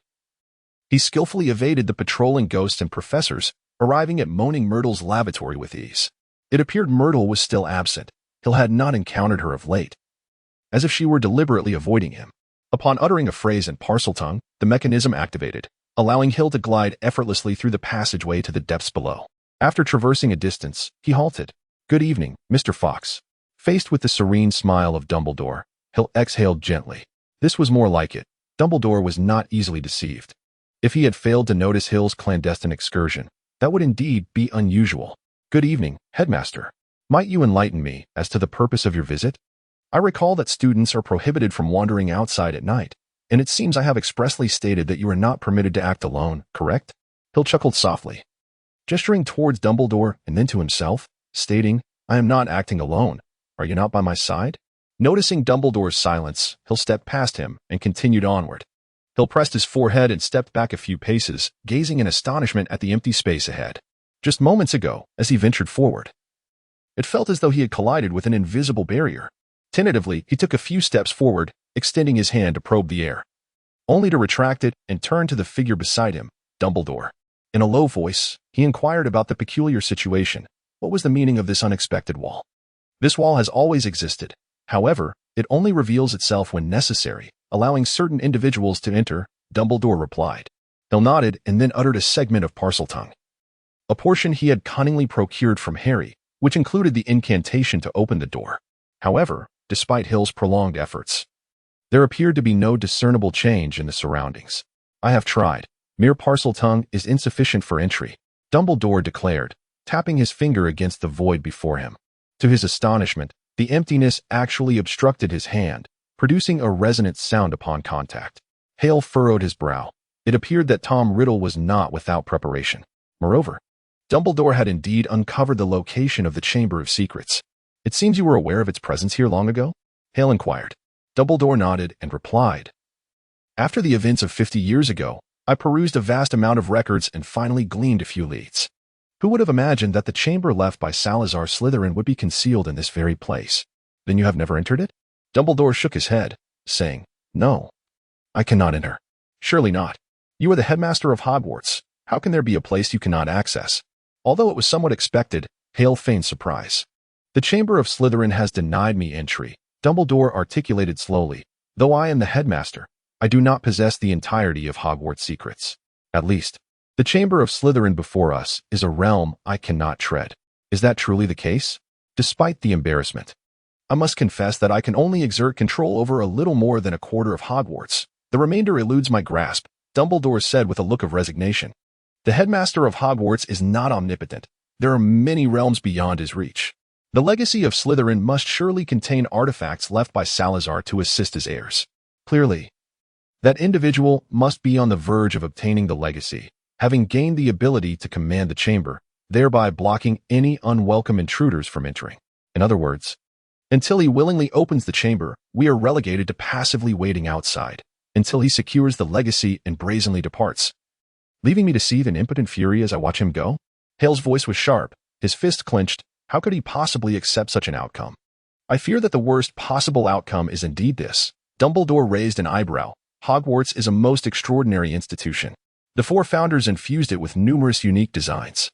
He skillfully evaded the patrolling ghosts and professors, arriving at Moaning Myrtle's lavatory with ease. It appeared Myrtle was still absent. Hill had not encountered her of late, as if she were deliberately avoiding him. Upon uttering a phrase in Parseltongue, the mechanism activated, allowing Hill to glide effortlessly through the passageway to the depths below. After traversing a distance, he halted. "Good evening, Mr. Fox." Faced with the serene smile of Dumbledore, Hill exhaled gently. This was more like it. Dumbledore was not easily deceived. If he had failed to notice Hill's clandestine excursion, that would indeed be unusual. "Good evening, Headmaster. Might you enlighten me as to the purpose of your visit? I recall that students are prohibited from wandering outside at night, and it seems I have expressly stated that you are not permitted to act alone, correct?" Hill chuckled softly, gesturing towards Dumbledore and then to himself, stating, "I am not acting alone. Are you not by my side?" Noticing Dumbledore's silence, Hill stepped past him and continued onward. Hill pressed his forehead and stepped back a few paces, gazing in astonishment at the empty space ahead. Just moments ago, as he ventured forward, it felt as though he had collided with an invisible barrier. Tentatively, he took a few steps forward, extending his hand to probe the air, only to retract it and turn to the figure beside him, Dumbledore. In a low voice, he inquired about the peculiar situation. What was the meaning of this unexpected wall? "This wall has always existed. However, it only reveals itself when necessary, allowing certain individuals to enter," Dumbledore replied. Hill nodded and then uttered a segment of Parseltongue, a portion he had cunningly procured from Harry, which included the incantation to open the door. However, despite Hill's prolonged efforts, there appeared to be no discernible change in the surroundings. "I have tried. Mere Parseltongue is insufficient for entry," Dumbledore declared, tapping his finger against the void before him. To his astonishment, the emptiness actually obstructed his hand, producing a resonant sound upon contact. Hale furrowed his brow. It appeared that Tom Riddle was not without preparation. Moreover, Dumbledore had indeed uncovered the location of the Chamber of Secrets. "It seems you were aware of its presence here long ago?" Hale inquired. Dumbledore nodded and replied, "After the events of 50 years ago, I perused a vast amount of records and finally gleaned a few leads. Who would have imagined that the chamber left by Salazar Slytherin would be concealed in this very place? Then you have never entered it?" Dumbledore shook his head, saying, "No, I cannot enter." "Surely not. You are the headmaster of Hogwarts. How can there be a place you cannot access?" Although it was somewhat expected, Hale feigned surprise. "The Chamber of Slytherin has denied me entry," Dumbledore articulated slowly. "Though I am the headmaster, I do not possess the entirety of Hogwarts secrets. At least, the Chamber of Slytherin before us is a realm I cannot tread." "Is that truly the case?" Despite the embarrassment, "I must confess that I can only exert control over a little more than a quarter of Hogwarts. The remainder eludes my grasp," Dumbledore said with a look of resignation. "The headmaster of Hogwarts is not omnipotent. There are many realms beyond his reach. The legacy of Slytherin must surely contain artifacts left by Salazar to assist his heirs. Clearly, that individual must be on the verge of obtaining the legacy, having gained the ability to command the chamber, thereby blocking any unwelcome intruders from entering. In other words, until he willingly opens the chamber, we are relegated to passively waiting outside, until he secures the legacy and brazenly departs." Leaving me to seethe in impotent fury as I watch him go? Hale's voice was sharp, his fist clenched. How could he possibly accept such an outcome? "I fear that the worst possible outcome is indeed this." Dumbledore raised an eyebrow. "Hogwarts is a most extraordinary institution. The four founders infused it with numerous unique designs.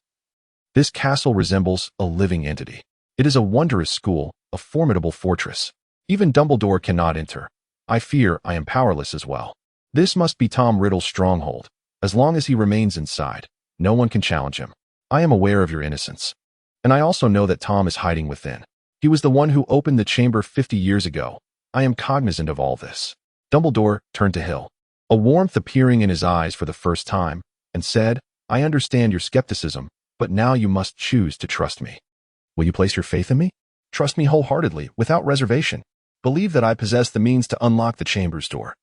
This castle resembles a living entity. It is a wondrous school, a formidable fortress. Even Dumbledore cannot enter. I fear I am powerless as well. This must be Tom Riddle's stronghold. As long as he remains inside, no one can challenge him. I am aware of your innocence. And I also know that Tom is hiding within. He was the one who opened the chamber 50 years ago. I am cognizant of all this." Dumbledore turned to Hill, a warmth appearing in his eyes for the first time, and said, "I understand your skepticism, but now you must choose to trust me. Will you place your faith in me? Trust me wholeheartedly, without reservation. Believe that I possess the means to unlock the chamber's door.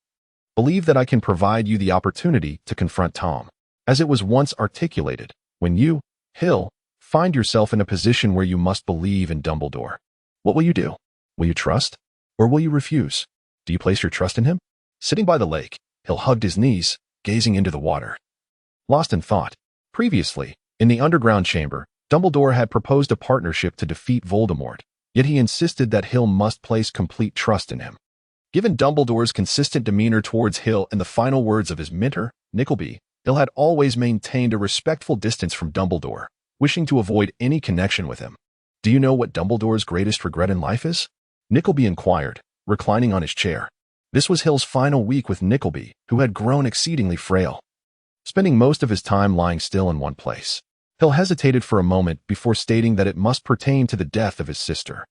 Believe that I can provide you the opportunity to confront Tom. as it was once articulated, when you, Hill, find yourself in a position where you must believe in Dumbledore. What will you do? Will you trust? Or will you refuse? Do you place your trust in him? Sitting by the lake, Hill hugged his knees, gazing into the water. Lost in thought. Previously, in the underground chamber, Dumbledore had proposed a partnership to defeat Voldemort, yet he insisted that Hill must place complete trust in him. Given Dumbledore's consistent demeanor towards Hill and the final words of his mentor, Nickleby, Hill had always maintained a respectful distance from Dumbledore, wishing to avoid any connection with him. Do you know what Dumbledore's greatest regret in life is? Nickleby inquired, reclining on his chair. This was Hill's final week with Nickleby, who had grown exceedingly frail. Spending most of his time lying still in one place, Hill hesitated for a moment before stating that it must pertain to the death of his sister.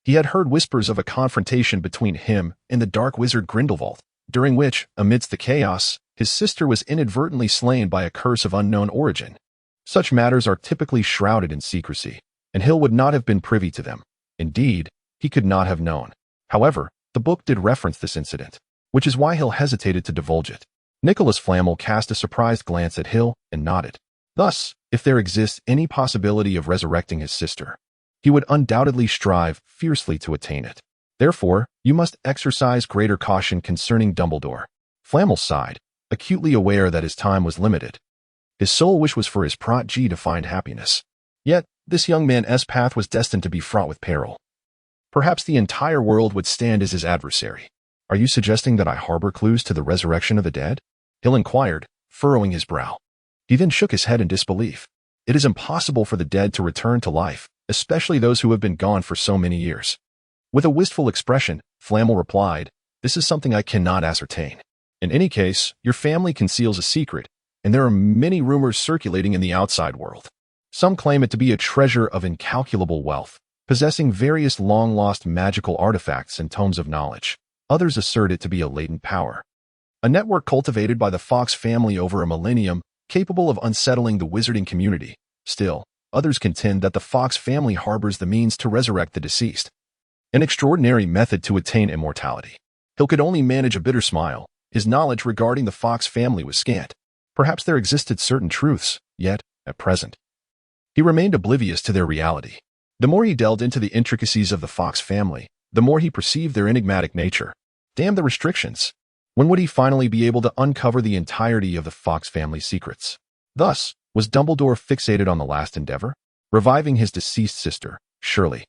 He had heard whispers of a confrontation between him and the dark wizard Grindelwald, during which, amidst the chaos, his sister was inadvertently slain by a curse of unknown origin. Such matters are typically shrouded in secrecy, and Hill would not have been privy to them. Indeed, he could not have known. However, the book did reference this incident, which is why Hill hesitated to divulge it. Nicholas Flamel cast a surprised glance at Hill and nodded. Thus, if there exists any possibility of resurrecting his sister, he would undoubtedly strive fiercely to attain it. Therefore, you must exercise greater caution concerning Dumbledore. Flamel sighed, acutely aware that his time was limited. His sole wish was for his protege to find happiness. Yet, this young man's path was destined to be fraught with peril. Perhaps the entire world would stand as his adversary. Are you suggesting that I harbor clues to the resurrection of the dead? Hill inquired, furrowing his brow. He then shook his head in disbelief. It is impossible for the dead to return to life, especially those who have been gone for so many years. With a wistful expression, Flamel replied, "This is something I cannot ascertain. In any case, your family conceals a secret, and there are many rumors circulating in the outside world. Some claim it to be a treasure of incalculable wealth, possessing various long-lost magical artifacts and tomes of knowledge. Others assert it to be a latent power. A network cultivated by the Fox family over a millennium, capable of unsettling the wizarding community. Still, others contend that the Fox family harbors the means to resurrect the deceased. An extraordinary method to attain immortality." Hill could only manage a bitter smile. His knowledge regarding the Fox family was scant. Perhaps there existed certain truths, yet, at present, he remained oblivious to their reality. The more he delved into the intricacies of the Fox family, the more he perceived their enigmatic nature. Damn the restrictions. When would he finally be able to uncover the entirety of the Fox family's secrets? Thus, was Dumbledore fixated on the last endeavor? Reviving his deceased sister, surely.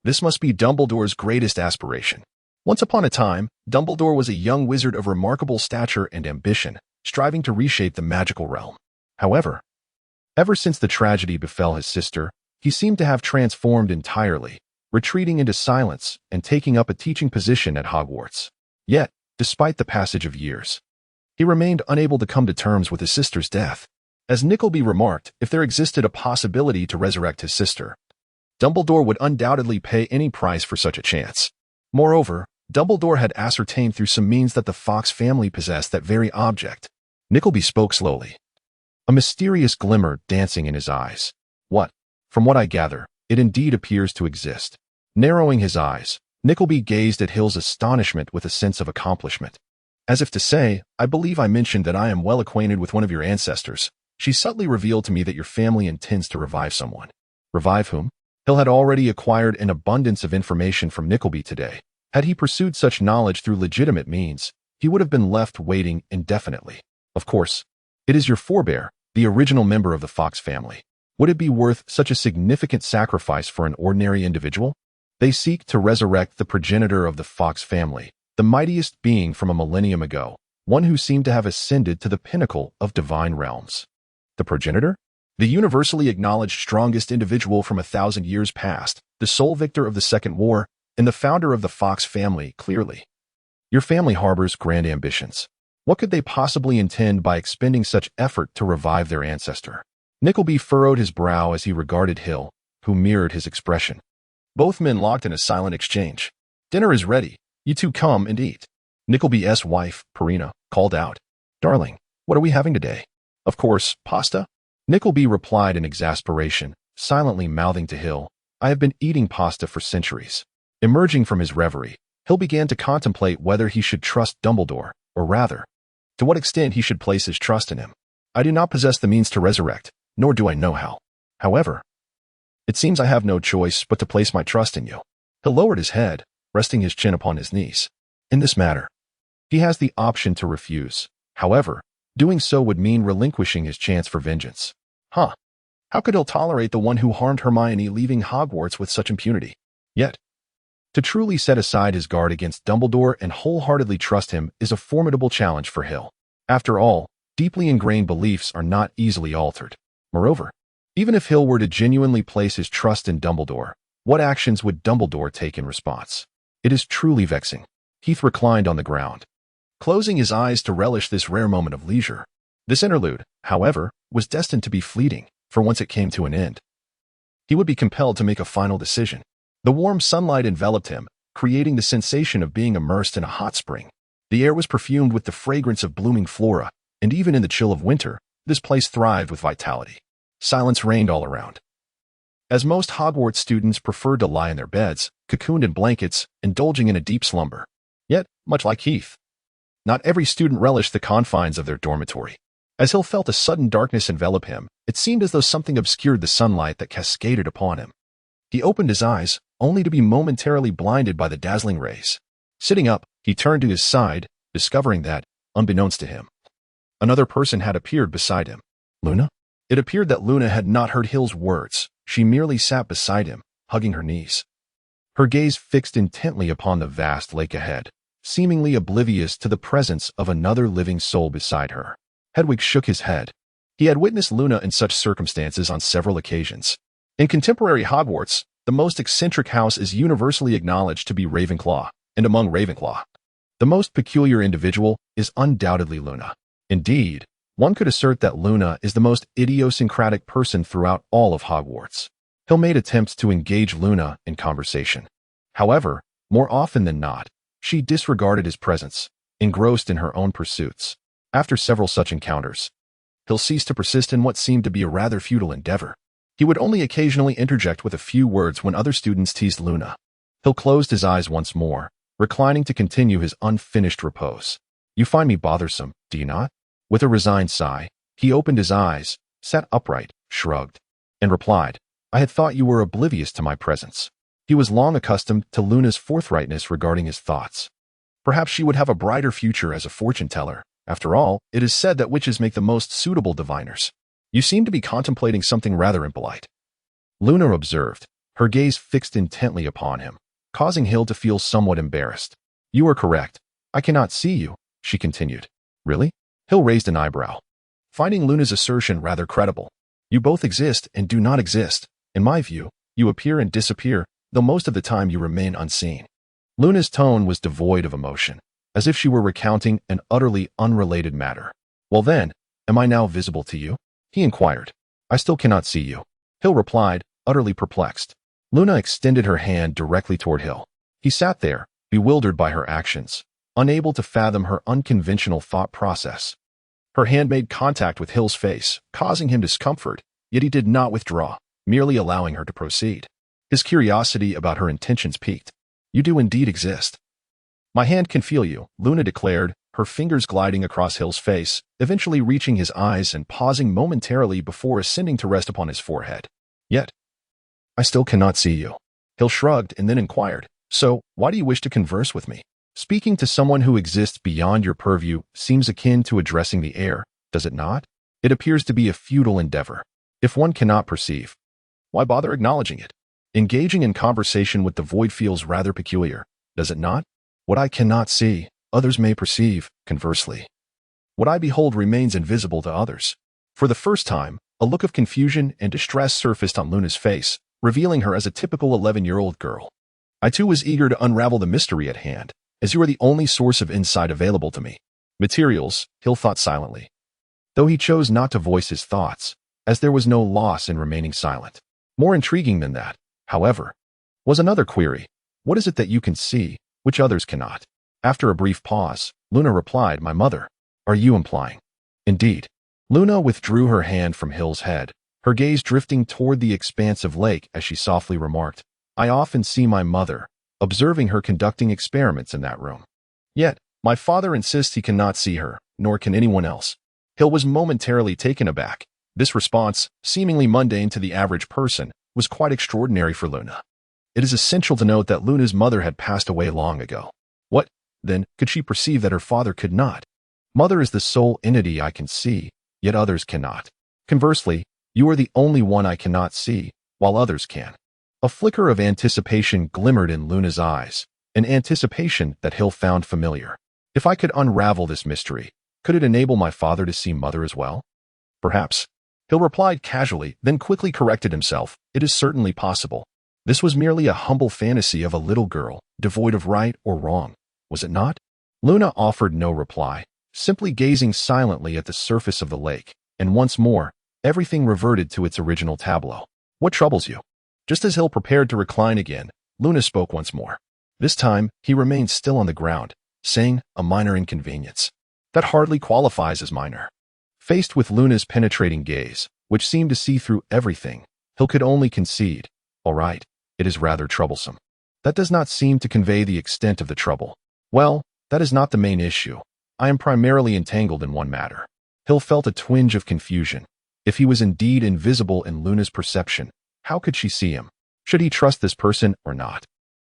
This must be Dumbledore's greatest aspiration. Once upon a time, Dumbledore was a young wizard of remarkable stature and ambition, striving to reshape the magical realm. However, ever since the tragedy befell his sister, he seemed to have transformed entirely, retreating into silence and taking up a teaching position at Hogwarts. Yet, despite the passage of years, he remained unable to come to terms with his sister's death. As Nickleby remarked, if there existed a possibility to resurrect his sister, Dumbledore would undoubtedly pay any price for such a chance. Moreover, Dumbledore had ascertained through some means that the Fox family possessed that very object. Nickleby spoke slowly, a mysterious glimmer dancing in his eyes. What? From what I gather, it indeed appears to exist. Narrowing his eyes, Nickleby gazed at Hill's astonishment with a sense of accomplishment. As if to say, I believe I mentioned that I am well acquainted with one of your ancestors. She subtly revealed to me that your family intends to revive someone. Revive whom? Hill had already acquired an abundance of information from Nickleby today. Had he pursued such knowledge through legitimate means, he would have been left waiting indefinitely. Of course, it is your forebear, the original member of the Fox family. Would it be worth such a significant sacrifice for an ordinary individual? They seek to resurrect the progenitor of the Fox family, the mightiest being from a millennium ago, one who seemed to have ascended to the pinnacle of divine realms. The progenitor? The universally acknowledged strongest individual from 1,000 years past, the sole victor of the Second War, and the founder of the Fox family, clearly. Your family harbors grand ambitions. What could they possibly intend by expending such effort to revive their ancestor? Nickleby furrowed his brow as he regarded Hill, who mirrored his expression. Both men locked in a silent exchange. Dinner is ready. You two come and eat. Nickleby's wife, Perina, called out. Darling, what are we having today? Of course, pasta. Nickleby replied in exasperation, silently mouthing to Hill, I have been eating pasta for centuries. Emerging from his reverie, Hill began to contemplate whether he should trust Dumbledore, or rather, to what extent he should place his trust in him. I do not possess the means to resurrect, nor do I know how. However, it seems I have no choice but to place my trust in you. He lowered his head, resting his chin upon his knees. In this matter, he has the option to refuse. However, doing so would mean relinquishing his chance for vengeance. How could he tolerate the one who harmed Hermione leaving Hogwarts with such impunity? Yet, to truly set aside his guard against Dumbledore and wholeheartedly trust him is a formidable challenge for Hill. After all, deeply ingrained beliefs are not easily altered. Moreover, even if Hill were to genuinely place his trust in Dumbledore, what actions would Dumbledore take in response? It is truly vexing. Heath reclined on the ground, closing his eyes to relish this rare moment of leisure. This interlude, however, was destined to be fleeting, for once it came to an end, he would be compelled to make a final decision. The warm sunlight enveloped him, creating the sensation of being immersed in a hot spring. The air was perfumed with the fragrance of blooming flora, and even in the chill of winter, this place thrived with vitality. Silence reigned all around, as most Hogwarts students preferred to lie in their beds, cocooned in blankets, indulging in a deep slumber. Yet, much like Heath, not every student relished the confines of their dormitory. As Hill felt a sudden darkness envelop him, it seemed as though something obscured the sunlight that cascaded upon him. He opened his eyes, only to be momentarily blinded by the dazzling rays. Sitting up, he turned to his side, discovering that, unbeknownst to him, another person had appeared beside him. Luna? It appeared that Luna had not heard Hill's words. She merely sat beside him, hugging her knees, her gaze fixed intently upon the vast lake ahead, seemingly oblivious to the presence of another living soul beside her. Hedwig shook his head. He had witnessed Luna in such circumstances on several occasions. In contemporary Hogwarts, the most eccentric house is universally acknowledged to be Ravenclaw, and among Ravenclaw, the most peculiar individual is undoubtedly Luna. Indeed, one could assert that Luna is the most idiosyncratic person throughout all of Hogwarts. Hill made attempts to engage Luna in conversation. However, more often than not, she disregarded his presence, engrossed in her own pursuits. After several such encounters, Hill ceased to persist in what seemed to be a rather futile endeavor. He would only occasionally interject with a few words when other students teased Luna. Hill closed his eyes once more, reclining to continue his unfinished repose. You find me bothersome, do you not? With a resigned sigh, he opened his eyes, sat upright, shrugged, and replied, I had thought you were oblivious to my presence. He was long accustomed to Luna's forthrightness regarding his thoughts. Perhaps she would have a brighter future as a fortune-teller. After all, it is said that witches make the most suitable diviners. You seem to be contemplating something rather impolite. Luna observed, her gaze fixed intently upon him, causing Hill to feel somewhat embarrassed. You are correct. I cannot see you, she continued. Really? Hill raised an eyebrow, finding Luna's assertion rather credible. You both exist and do not exist. In my view, you appear and disappear, though most of the time you remain unseen. Luna's tone was devoid of emotion, as if she were recounting an utterly unrelated matter. Well then, am I now visible to you? He inquired. I still cannot see you. Hill replied, utterly perplexed. Luna extended her hand directly toward Hill. He sat there, bewildered by her actions, unable to fathom her unconventional thought process. Her hand made contact with Hill's face, causing him discomfort, yet he did not withdraw, merely allowing her to proceed. His curiosity about her intentions piqued. You do indeed exist. My hand can feel you, Luna declared, her fingers gliding across Hill's face, eventually reaching his eyes and pausing momentarily before ascending to rest upon his forehead. Yet, I still cannot see you. Hill shrugged and then inquired, so, why do you wish to converse with me? Speaking to someone who exists beyond your purview seems akin to addressing the air, does it not? It appears to be a futile endeavor. If one cannot perceive, why bother acknowledging it? Engaging in conversation with the void feels rather peculiar, does it not? What I cannot see, others may perceive, conversely. What I behold remains invisible to others. For the first time, a look of confusion and distress surfaced on Luna's face, revealing her as a typical 11-year-old girl. I too was eager to unravel the mystery at hand, as you are the only source of insight available to me. Materials, Hill thought silently, though he chose not to voice his thoughts, as there was no loss in remaining silent. More intriguing than that, however, was another query. What is it that you can see, which others cannot? After a brief pause, Luna replied, my mother. Are you implying? Indeed. Luna withdrew her hand from Hill's head, her gaze drifting toward the expansive lake as she softly remarked, I often see my mother, observing her conducting experiments in that room. Yet, my father insists he cannot see her, nor can anyone else. Hill was momentarily taken aback. This response, seemingly mundane to the average person, was quite extraordinary for Luna. It is essential to note that Luna's mother had passed away long ago. What, then, could she perceive that her father could not? Mother is the sole entity I can see, yet others cannot. Conversely, you are the only one I cannot see, while others can. A flicker of anticipation glimmered in Luna's eyes, an anticipation that Hill found familiar. If I could unravel this mystery, could it enable my father to see Mother as well? Perhaps. Hill replied casually, then quickly corrected himself. It is certainly possible. This was merely a humble fantasy of a little girl, devoid of right or wrong, was it not? Luna offered no reply, simply gazing silently at the surface of the lake, and once more, everything reverted to its original tableau. What troubles you? Just as Hill prepared to recline again, Luna spoke once more. This time, he remained still on the ground, saying, a minor inconvenience. That hardly qualifies as minor. Faced with Luna's penetrating gaze, which seemed to see through everything, Hill could only concede, all right, it is rather troublesome. That does not seem to convey the extent of the trouble. Well, that is not the main issue. I am primarily entangled in one matter. Hill felt a twinge of confusion. If he was indeed invisible in Luna's perception, how could she see him? Should he trust this person or not?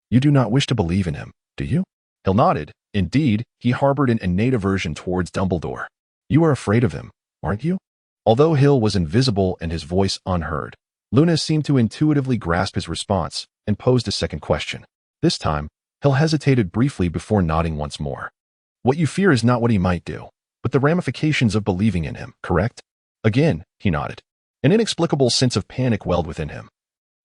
You do not wish to believe in him, do you? Hill nodded. Indeed, he harbored an innate aversion towards Dumbledore. You are afraid of him, aren't you? Although Hill was invisible and his voice unheard, Luna seemed to intuitively grasp his response and posed a second question. This time, Hill hesitated briefly before nodding once more. What you fear is not what he might do, but the ramifications of believing in him, correct? Again, he nodded. An inexplicable sense of panic welled within him.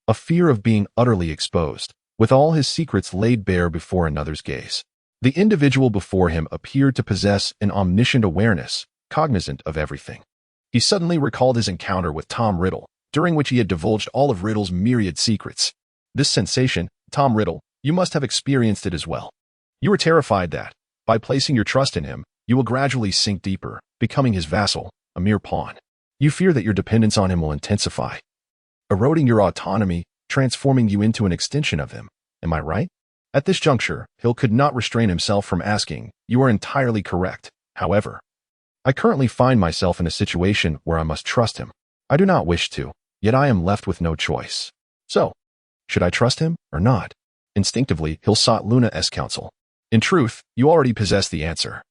A fear of being utterly exposed, with all his secrets laid bare before another's gaze. The individual before him appeared to possess an omniscient awareness, cognizant of everything. He suddenly recalled his encounter with Tom Riddle, during which he had divulged all of Riddle's myriad secrets. This sensation, Tom Riddle, you must have experienced it as well. You were terrified that, by placing your trust in him, you will gradually sink deeper, becoming his vassal, a mere pawn. You fear that your dependence on him will intensify, eroding your autonomy, transforming you into an extension of him. Am I right? At this juncture, Hill could not restrain himself from asking, you are entirely correct. However, I currently find myself in a situation where I must trust him. I do not wish to, yet I am left with no choice. So, should I trust him or not? Instinctively, Hill sought Luna's counsel. In truth, you already possess the answer.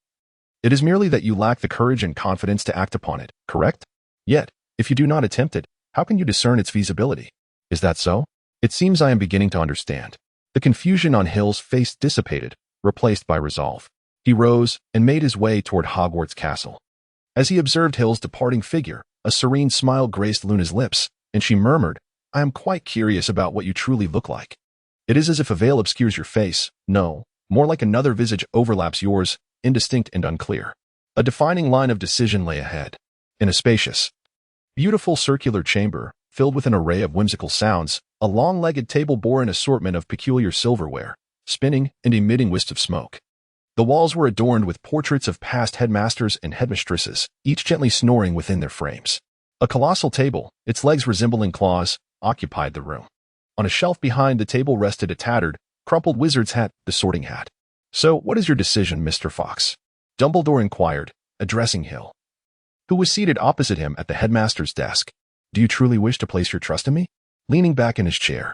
It is merely that you lack the courage and confidence to act upon it, correct? Yet, if you do not attempt it, how can you discern its feasibility? Is that so? It seems I am beginning to understand. The confusion on Hill's face dissipated, replaced by resolve. He rose and made his way toward Hogwarts Castle. As he observed Hill's departing figure, a serene smile graced Luna's lips, and she murmured, I am quite curious about what you truly look like. It is as if a veil obscures your face. No, more like another visage overlaps yours, indistinct and unclear. A defining line of decision lay ahead. In a spacious, beautiful circular chamber, filled with an array of whimsical sounds, a long-legged table bore an assortment of peculiar silverware, spinning and emitting wisps of smoke. The walls were adorned with portraits of past headmasters and headmistresses, each gently snoring within their frames. A colossal table, its legs resembling claws, occupied the room. On a shelf behind the table rested a tattered, crumpled wizard's hat, the sorting hat. So, what is your decision, Mr. Fox? Dumbledore inquired, addressing Hill, who was seated opposite him at the headmaster's desk. Do you truly wish to place your trust in me? Leaning back in his chair,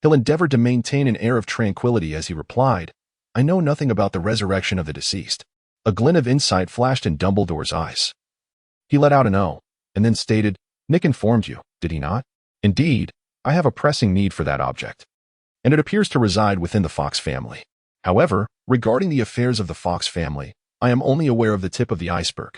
Hill endeavored to maintain an air of tranquility as he replied, I know nothing about the resurrection of the deceased. A glint of insight flashed in Dumbledore's eyes. He let out an "oh," and then stated, Nick informed you, did he not? Indeed, I have a pressing need for that object, and it appears to reside within the Fox family. However, regarding the affairs of the Fox family, I am only aware of the tip of the iceberg.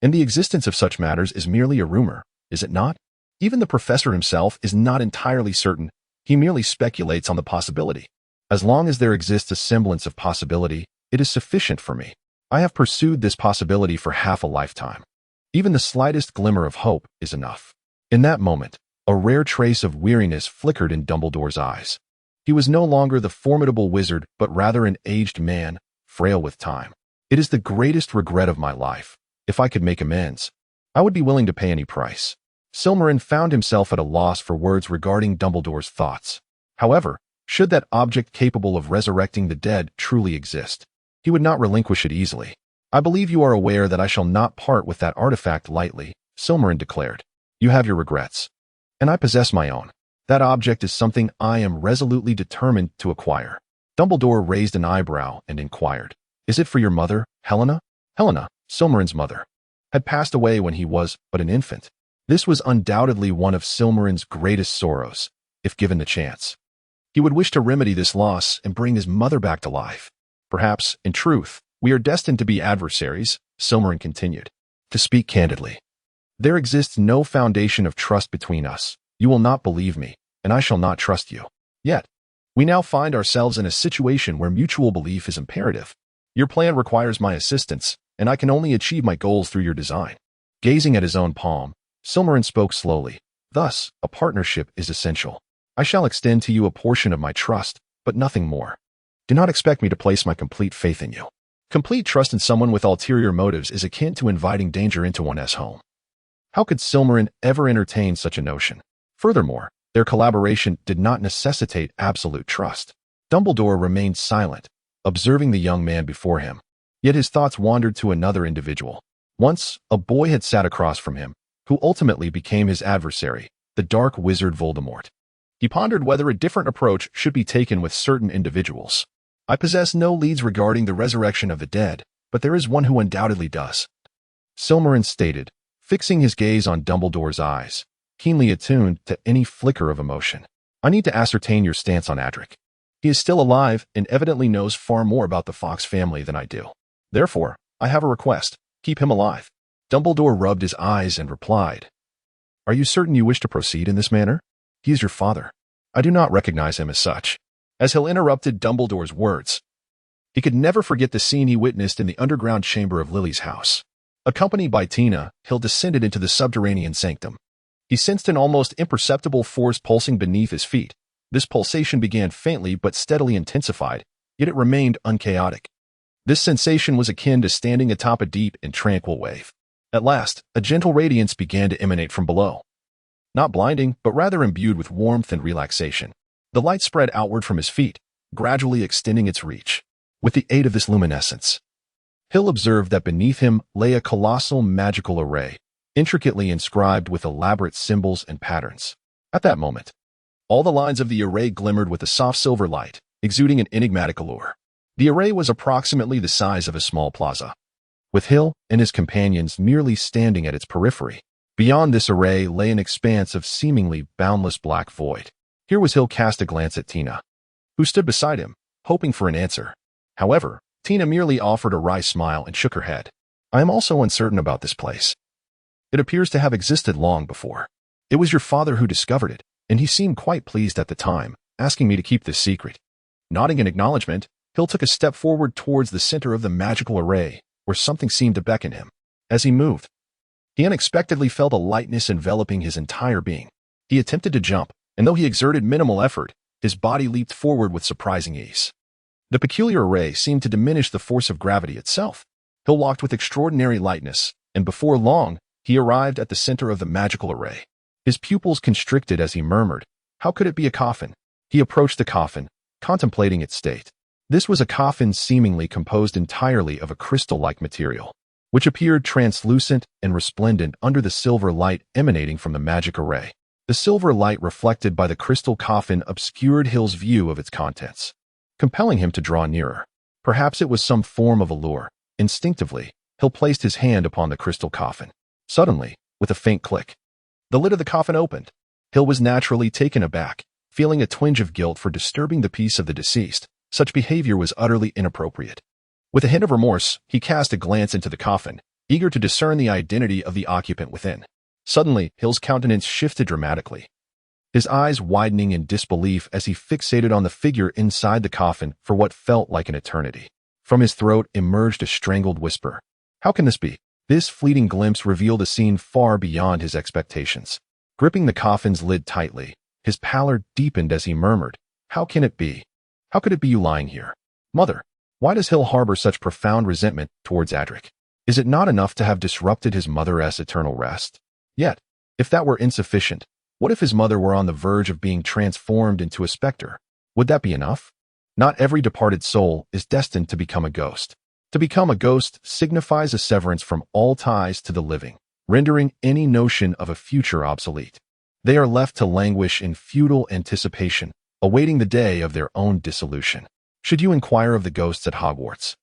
And the existence of such matters is merely a rumor, is it not? Even the professor himself is not entirely certain. He merely speculates on the possibility. As long as there exists a semblance of possibility, it is sufficient for me. I have pursued this possibility for half a lifetime. Even the slightest glimmer of hope is enough. In that moment, a rare trace of weariness flickered in Dumbledore's eyes. He was no longer the formidable wizard, but rather an aged man, frail with time. It is the greatest regret of my life. If I could make amends, I would be willing to pay any price. Silmarin found himself at a loss for words regarding Dumbledore's thoughts. However, should that object capable of resurrecting the dead truly exist, he would not relinquish it easily. I believe you are aware that I shall not part with that artifact lightly, Silmarin declared. You have your regrets. And I possess my own. That object is something I am resolutely determined to acquire. Dumbledore raised an eyebrow and inquired, Is it for your mother, Helena? Helena, Silmarin's mother, had passed away when he was but an infant. This was undoubtedly one of Silmarin's greatest sorrows, if given the chance. He would wish to remedy this loss and bring his mother back to life. Perhaps, in truth, we are destined to be adversaries, Silmarin continued. To speak candidly, there exists no foundation of trust between us. You will not believe me, and I shall not trust you. Yet, we now find ourselves in a situation where mutual belief is imperative. Your plan requires my assistance, and I can only achieve my goals through your design. Gazing at his own palm, Silmarin spoke slowly. Thus, a partnership is essential. I shall extend to you a portion of my trust, but nothing more. Do not expect me to place my complete faith in you. Complete trust in someone with ulterior motives is akin to inviting danger into one's home. How could Silmarin ever entertain such a notion? Furthermore, their collaboration did not necessitate absolute trust. Dumbledore remained silent, observing the young man before him. Yet his thoughts wandered to another individual. Once, a boy had sat across from him, who ultimately became his adversary, the dark wizard Voldemort. He pondered whether a different approach should be taken with certain individuals. I possess no leads regarding the resurrection of the dead, but there is one who undoubtedly does. Silmarin stated, fixing his gaze on Dumbledore's eyes, keenly attuned to any flicker of emotion. I need to ascertain your stance on Adric. He is still alive and evidently knows far more about the Fox family than I do. Therefore, I have a request. Keep him alive. Dumbledore rubbed his eyes and replied, Are you certain you wish to proceed in this manner? He is your father. I do not recognize him as such. As Hill interrupted Dumbledore's words, he could never forget the scene he witnessed in the underground chamber of Lily's house. Accompanied by Tina, Hill descended into the subterranean sanctum. He sensed an almost imperceptible force pulsing beneath his feet. This pulsation began faintly but steadily intensified, yet it remained unchaotic. This sensation was akin to standing atop a deep and tranquil wave. At last, a gentle radiance began to emanate from below. Not blinding, but rather imbued with warmth and relaxation. The light spread outward from his feet, gradually extending its reach. With the aid of this luminescence, Hill observed that beneath him lay a colossal magical array, intricately inscribed with elaborate symbols and patterns. At that moment, all the lines of the array glimmered with a soft silver light, exuding an enigmatic allure. The array was approximately the size of a small plaza, with Hill and his companions merely standing at its periphery. Beyond this array lay an expanse of seemingly boundless black void. Here was Hill cast a glance at Tina, who stood beside him, hoping for an answer. However, Tina merely offered a wry smile and shook her head. I am also uncertain about this place. It appears to have existed long before. It was your father who discovered it, and he seemed quite pleased at the time, asking me to keep this secret. Nodding in acknowledgement, Hill took a step forward towards the center of the magical array, where something seemed to beckon him. As he moved, he unexpectedly felt a lightness enveloping his entire being. He attempted to jump, and though he exerted minimal effort, his body leaped forward with surprising ease. The peculiar array seemed to diminish the force of gravity itself. Hill walked with extraordinary lightness, and before long, he arrived at the center of the magical array. His pupils constricted as he murmured, How could it be a coffin? He approached the coffin, contemplating its state. This was a coffin seemingly composed entirely of a crystal-like material, which appeared translucent and resplendent under the silver light emanating from the magic array. The silver light reflected by the crystal coffin obscured Hill's view of its contents, compelling him to draw nearer. Perhaps it was some form of allure. Instinctively, Hill placed his hand upon the crystal coffin. Suddenly, with a faint click, the lid of the coffin opened. Hill was naturally taken aback, feeling a twinge of guilt for disturbing the peace of the deceased. Such behavior was utterly inappropriate. With a hint of remorse, he cast a glance into the coffin, eager to discern the identity of the occupant within. Suddenly, Hill's countenance shifted dramatically, his eyes widening in disbelief as he fixated on the figure inside the coffin for what felt like an eternity. From his throat emerged a strangled whisper. How can this be? This fleeting glimpse revealed a scene far beyond his expectations. Gripping the coffin's lid tightly, his pallor deepened as he murmured, How can it be? How could it be you lying here? Mother, why does Hill harbor such profound resentment towards Adric? Is it not enough to have disrupted his mother's eternal rest? Yet, if that were insufficient, what if his mother were on the verge of being transformed into a specter? Would that be enough? Not every departed soul is destined to become a ghost. To become a ghost signifies a severance from all ties to the living, rendering any notion of a future obsolete. They are left to languish in futile anticipation, awaiting the day of their own dissolution. Should you inquire of the ghosts at Hogwarts,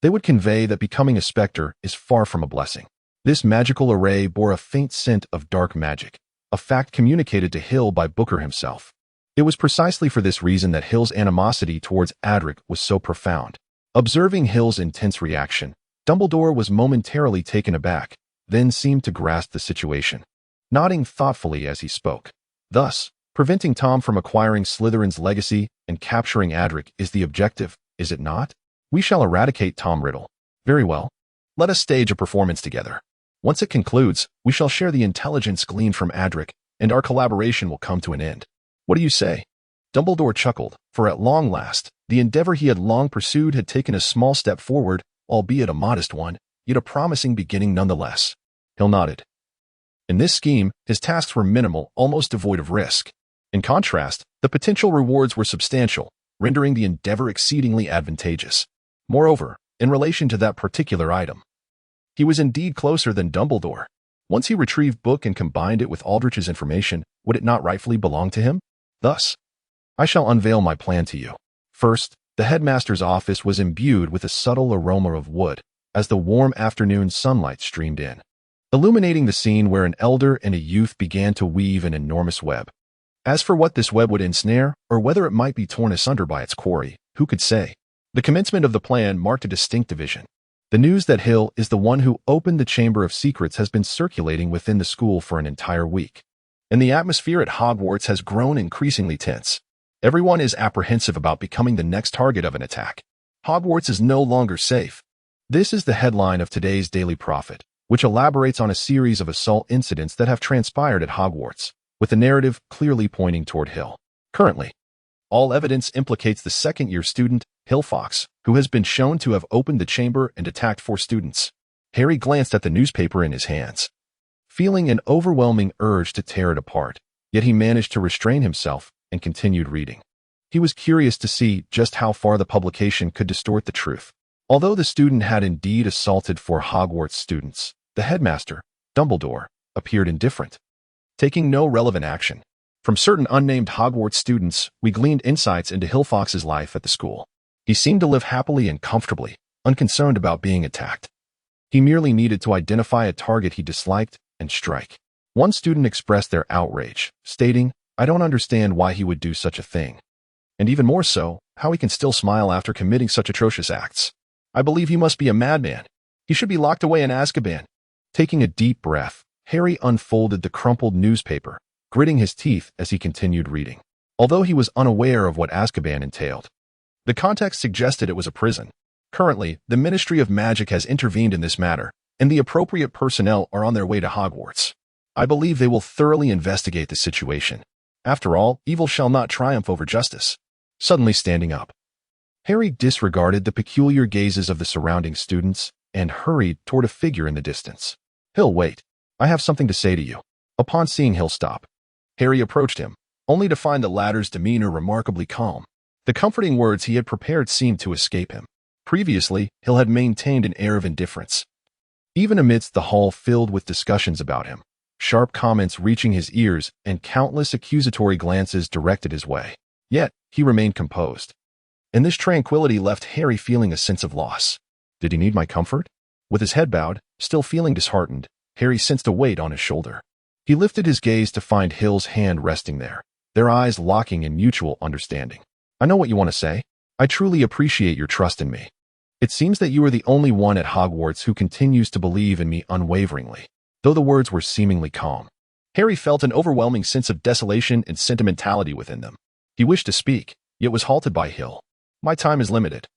they would convey that becoming a specter is far from a blessing. This magical array bore a faint scent of dark magic, a fact communicated to Hill by Booker himself. It was precisely for this reason that Hill's animosity towards Adric was so profound. Observing Hill's intense reaction, Dumbledore was momentarily taken aback, then seemed to grasp the situation, nodding thoughtfully as he spoke. Thus, preventing Tom from acquiring Slytherin's legacy and capturing Adric is the objective, is it not? We shall eradicate Tom Riddle. Very well. Let us stage a performance together. Once it concludes, we shall share the intelligence gleaned from Adric, and our collaboration will come to an end. What do you say? Dumbledore chuckled, for at long last, the endeavor he had long pursued had taken a small step forward, albeit a modest one, yet a promising beginning nonetheless. Hill nodded. In this scheme, his tasks were minimal, almost devoid of risk. In contrast, the potential rewards were substantial, rendering the endeavor exceedingly advantageous. Moreover, in relation to that particular item, he was indeed closer than Dumbledore. Once he retrieved book and combined it with Aldrich's information, would it not rightfully belong to him? Thus, I shall unveil my plan to you. First, the headmaster's office was imbued with a subtle aroma of wood, as the warm afternoon sunlight streamed in, illuminating the scene where an elder and a youth began to weave an enormous web. As for what this web would ensnare, or whether it might be torn asunder by its quarry, who could say? The commencement of the plan marked a distinct division. The news that Hill is the one who opened the Chamber of Secrets has been circulating within the school for an entire week, and the atmosphere at Hogwarts has grown increasingly tense. Everyone is apprehensive about becoming the next target of an attack. Hogwarts is no longer safe. This is the headline of today's Daily Prophet, which elaborates on a series of assault incidents that have transpired at Hogwarts, with the narrative clearly pointing toward Hill. Currently, all evidence implicates the second-year student, Hill Fox, who has been shown to have opened the chamber and attacked 4 students. Harry glanced at the newspaper in his hands, feeling an overwhelming urge to tear it apart, yet he managed to restrain himself and continued reading. He was curious to see just how far the publication could distort the truth. Although the student had indeed assaulted 4 Hogwarts students, the headmaster, Dumbledore, appeared indifferent, taking no relevant action. From certain unnamed Hogwarts students, we gleaned insights into Hill Fox's life at the school. He seemed to live happily and comfortably, unconcerned about being attacked. He merely needed to identify a target he disliked and strike. One student expressed their outrage, stating, "I don't understand why he would do such a thing. And even more so, how he can still smile after committing such atrocious acts. I believe he must be a madman. He should be locked away in Azkaban." Taking a deep breath, Harry unfolded the crumpled newspaper, gritting his teeth as he continued reading. Although he was unaware of what Azkaban entailed, the context suggested it was a prison. Currently, the Ministry of Magic has intervened in this matter, and the appropriate personnel are on their way to Hogwarts. I believe they will thoroughly investigate the situation. After all, evil shall not triumph over justice. Suddenly standing up, Harry disregarded the peculiar gazes of the surrounding students and hurried toward a figure in the distance. "Hill, wait. I have something to say to you." Upon seeing Hill stop, Harry approached him, only to find the latter's demeanor remarkably calm. The comforting words he had prepared seemed to escape him. Previously, Hill had maintained an air of indifference, even amidst the hall filled with discussions about him, sharp comments reaching his ears and countless accusatory glances directed his way. Yet, he remained composed. And this tranquility left Harry feeling a sense of loss. Did he need my comfort? With his head bowed, still feeling disheartened, Harry sensed a weight on his shoulder. He lifted his gaze to find Hill's hand resting there, their eyes locking in mutual understanding. "I know what you want to say. I truly appreciate your trust in me. It seems that you are the only one at Hogwarts who continues to believe in me unwaveringly." Though the words were seemingly calm, Harry felt an overwhelming sense of desolation and sentimentality within them. He wished to speak, yet was halted by Hill. "My time is limited.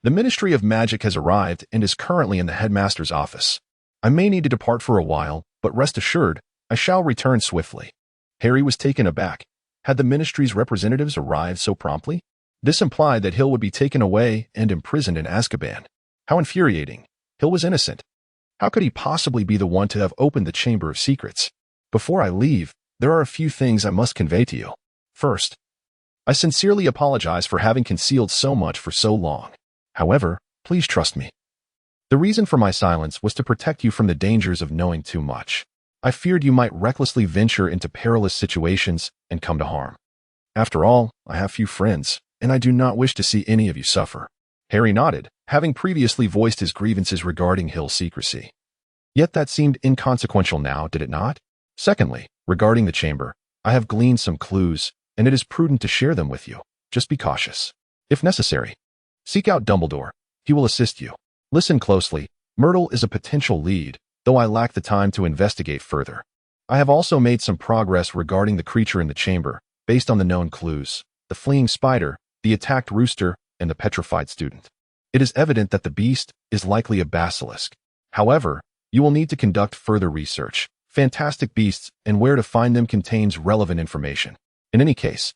The Ministry of Magic has arrived and is currently in the headmaster's office. I may need to depart for a while, but rest assured, I shall return swiftly." Harry was taken aback. Had the ministry's representatives arrived so promptly? This implied that Hill would be taken away and imprisoned in Azkaban. How infuriating. Hill was innocent. How could he possibly be the one to have opened the Chamber of Secrets? "Before I leave, there are a few things I must convey to you. First, I sincerely apologize for having concealed so much for so long. However, please trust me. The reason for my silence was to protect you from the dangers of knowing too much. I feared you might recklessly venture into perilous situations and come to harm. After all, I have few friends, and I do not wish to see any of you suffer." Harry nodded, having previously voiced his grievances regarding Hill's secrecy. Yet that seemed inconsequential now, did it not? Secondly, regarding the chamber, I have gleaned some clues, and it is prudent to share them with you. Just be cautious. If necessary, seek out Dumbledore. He will assist you. Listen closely. Myrtle is a potential lead, though I lack the time to investigate further. I have also made some progress regarding the creature in the chamber, based on the known clues: the fleeing spider, the attacked rooster, and the petrified student. It is evident that the beast is likely a basilisk. However, you will need to conduct further research. Fantastic beasts and where to find them contains relevant information. In any case,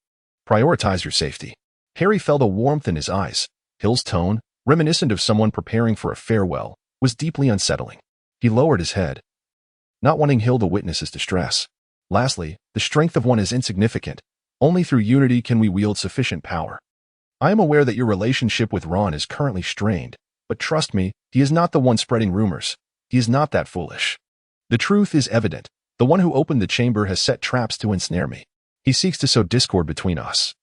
prioritize your safety. Harry felt a warmth in his eyes. Hill's tone, reminiscent of someone preparing for a farewell, was deeply unsettling. He lowered his head, not wanting Hill to witness his distress. Lastly, the strength of one is insignificant. Only through unity can we wield sufficient power. I am aware that your relationship with Ron is currently strained, but trust me, he is not the one spreading rumors. He is not that foolish. The truth is evident. The one who opened the chamber has set traps to ensnare me. He seeks to sow discord between us,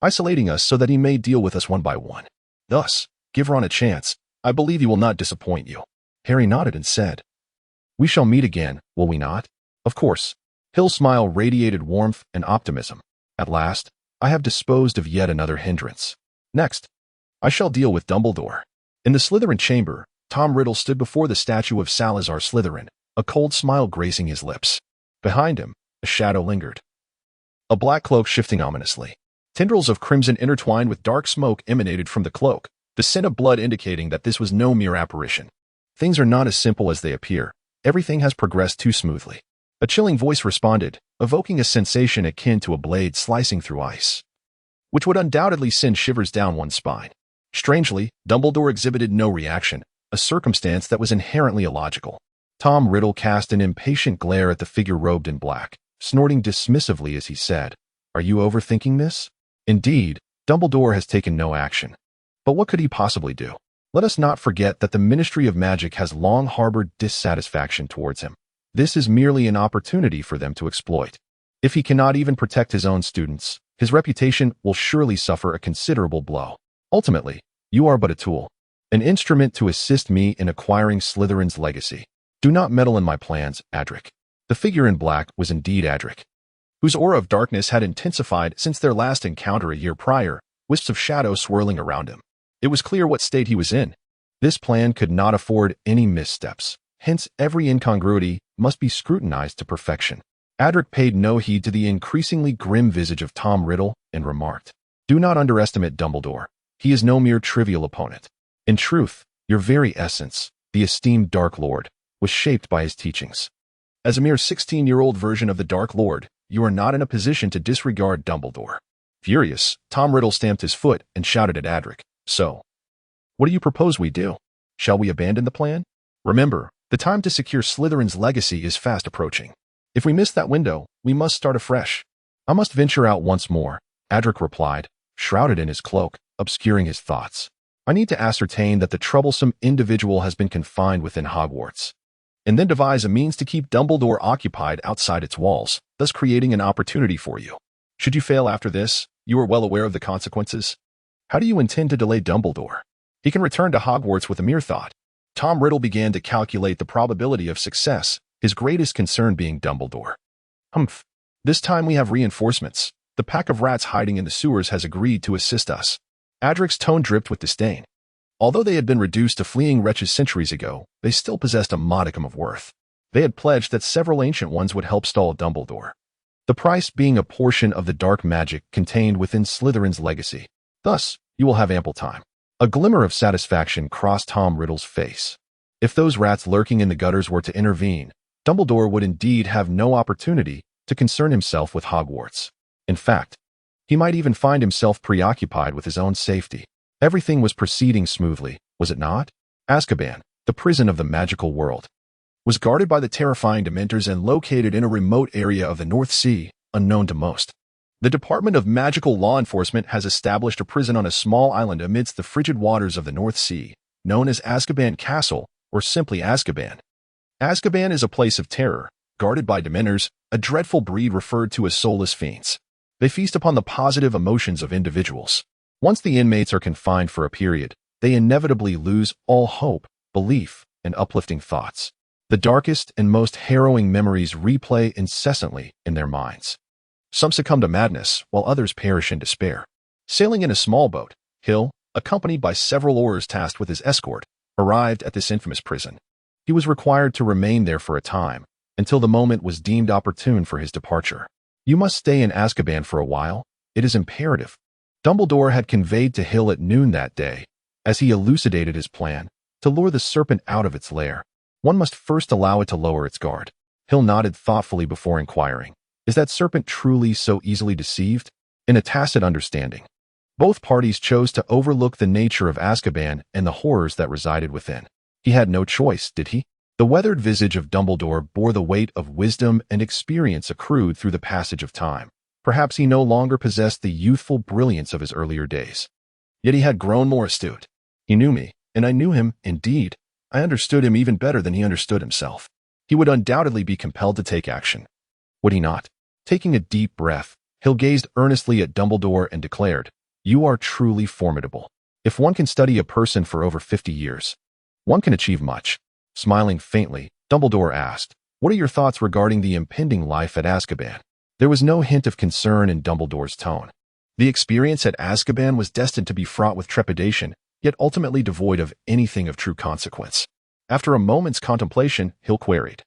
isolating us so that he may deal with us one by one. Thus, give Ron a chance. I believe he will not disappoint you." Harry nodded and said, "We shall meet again, will we not?" "Of course." Hill's smile radiated warmth and optimism. "At last, I have disposed of yet another hindrance. Next, I shall deal with Dumbledore." In the Slytherin chamber, Tom Riddle stood before the statue of Salazar Slytherin, a cold smile gracing his lips. Behind him, a shadow lingered, a black cloak shifting ominously. Tendrils of crimson intertwined with dark smoke emanated from the cloak, the scent of blood indicating that this was no mere apparition. Things are not as simple as they appear. Everything has progressed too smoothly. A chilling voice responded, evoking a sensation akin to a blade slicing through ice, which would undoubtedly send shivers down one's spine. Strangely, Dumbledore exhibited no reaction, a circumstance that was inherently illogical. Tom Riddle cast an impatient glare at the figure robed in black, snorting dismissively as he said, "Are you overthinking this?" Indeed, Dumbledore has taken no action. But what could he possibly do? Let us not forget that the Ministry of Magic has long harbored dissatisfaction towards him. This is merely an opportunity for them to exploit. If he cannot even protect his own students, his reputation will surely suffer a considerable blow. Ultimately, you are but a tool, an instrument to assist me in acquiring Slytherin's legacy. Do not meddle in my plans, Adric. The figure in black was indeed Adric, whose aura of darkness had intensified since their last encounter a year prior, wisps of shadow swirling around him. It was clear what state he was in. This plan could not afford any missteps, hence every incongruity must be scrutinized to perfection. Adric paid no heed to the increasingly grim visage of Tom Riddle and remarked, "Do not underestimate Dumbledore. He is no mere trivial opponent. In truth, your very essence, the esteemed Dark Lord, was shaped by his teachings. As a mere 16-year-old version of the Dark Lord, you are not in a position to disregard Dumbledore." Furious, Tom Riddle stamped his foot and shouted at Adric, "So, what do you propose we do? Shall we abandon the plan? Remember, the time to secure Slytherin's legacy is fast approaching. If we miss that window, we must start afresh." "I must venture out once more," Adric replied, shrouded in his cloak, obscuring his thoughts. "I need to ascertain that the troublesome individual has been confined within Hogwarts, and then devise a means to keep Dumbledore occupied outside its walls, thus creating an opportunity for you. Should you fail after this, you are well aware of the consequences. How do you intend to delay Dumbledore? He can return to Hogwarts with a mere thought." Tom Riddle began to calculate the probability of success, his greatest concern being Dumbledore. "Humph. This time we have reinforcements. The pack of rats hiding in the sewers has agreed to assist us." Adric's tone dripped with disdain. Although they had been reduced to fleeing wretches centuries ago, they still possessed a modicum of worth. They had pledged that several ancient ones would help stall Dumbledore, the price being a portion of the dark magic contained within Slytherin's legacy. Thus, you will have ample time. A glimmer of satisfaction crossed Tom Riddle's face. If those rats lurking in the gutters were to intervene, Dumbledore would indeed have no opportunity to concern himself with Hogwarts. In fact, he might even find himself preoccupied with his own safety. Everything was proceeding smoothly, was it not? Azkaban, the prison of the magical world, was guarded by the terrifying Dementors and located in a remote area of the North Sea, unknown to most. The Department of Magical Law Enforcement has established a prison on a small island amidst the frigid waters of the North Sea, known as Azkaban Castle, or simply Azkaban. Azkaban is a place of terror, guarded by Dementors, a dreadful breed referred to as soulless fiends. They feast upon the positive emotions of individuals. Once the inmates are confined for a period, they inevitably lose all hope, belief, and uplifting thoughts. The darkest and most harrowing memories replay incessantly in their minds. Some succumb to madness, while others perish in despair. Sailing in a small boat, Hill, accompanied by several oars tasked with his escort, arrived at this infamous prison. He was required to remain there for a time, until the moment was deemed opportune for his departure. "You must stay in Azkaban for a while. It is imperative," Dumbledore had conveyed to Hill at noon that day, as he elucidated his plan to lure the serpent out of its lair. "One must first allow it to lower its guard." Hill nodded thoughtfully before inquiring, "Is that serpent truly so easily deceived?" In a tacit understanding, both parties chose to overlook the nature of Azkaban and the horrors that resided within. He had no choice, did he? The weathered visage of Dumbledore bore the weight of wisdom and experience accrued through the passage of time. Perhaps he no longer possessed the youthful brilliance of his earlier days. Yet he had grown more astute. He knew me, and I knew him. Indeed, I understood him even better than he understood himself. He would undoubtedly be compelled to take action. Would he not? Taking a deep breath, Hill gazed earnestly at Dumbledore and declared, "You are truly formidable. If one can study a person for over 50 years, one can achieve much." Smiling faintly, Dumbledore asked, "What are your thoughts regarding the impending life at Azkaban?" There was no hint of concern in Dumbledore's tone. The experience at Azkaban was destined to be fraught with trepidation, yet ultimately devoid of anything of true consequence. After a moment's contemplation, Hill queried,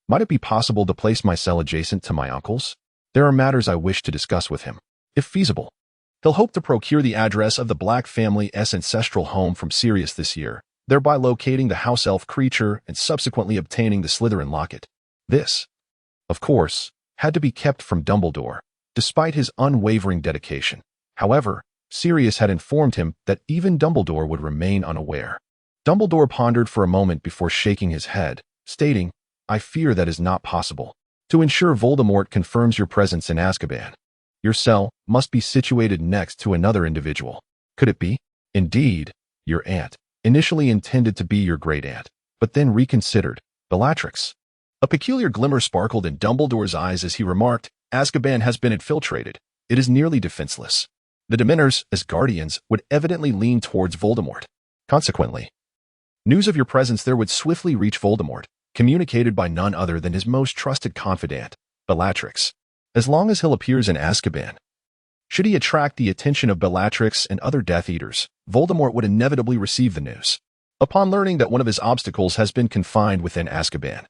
"Might it be possible to place my cell adjacent to my uncle's? There are matters I wish to discuss with him, if feasible." Hill hoped to procure the address of the Black family's ancestral home from Sirius this year, thereby locating the house elf creature and subsequently obtaining the Slytherin locket. This, of course, had to be kept from Dumbledore, despite his unwavering dedication. However, Sirius had informed him that even Dumbledore would remain unaware. Dumbledore pondered for a moment before shaking his head, stating, "I fear that is not possible. To ensure Voldemort confirms your presence in Azkaban, your cell must be situated next to another individual. Could it be? Indeed, your aunt, initially intended to be your great-aunt, but then reconsidered, Bellatrix." A peculiar glimmer sparkled in Dumbledore's eyes as he remarked, "Azkaban has been infiltrated. It is nearly defenseless. The Dementors, as guardians, would evidently lean towards Voldemort. Consequently, news of your presence there would swiftly reach Voldemort, communicated by none other than his most trusted confidant, Bellatrix. As long as Hill appears in Azkaban, should he attract the attention of Bellatrix and other Death Eaters, Voldemort would inevitably receive the news. Upon learning that one of his obstacles has been confined within Azkaban,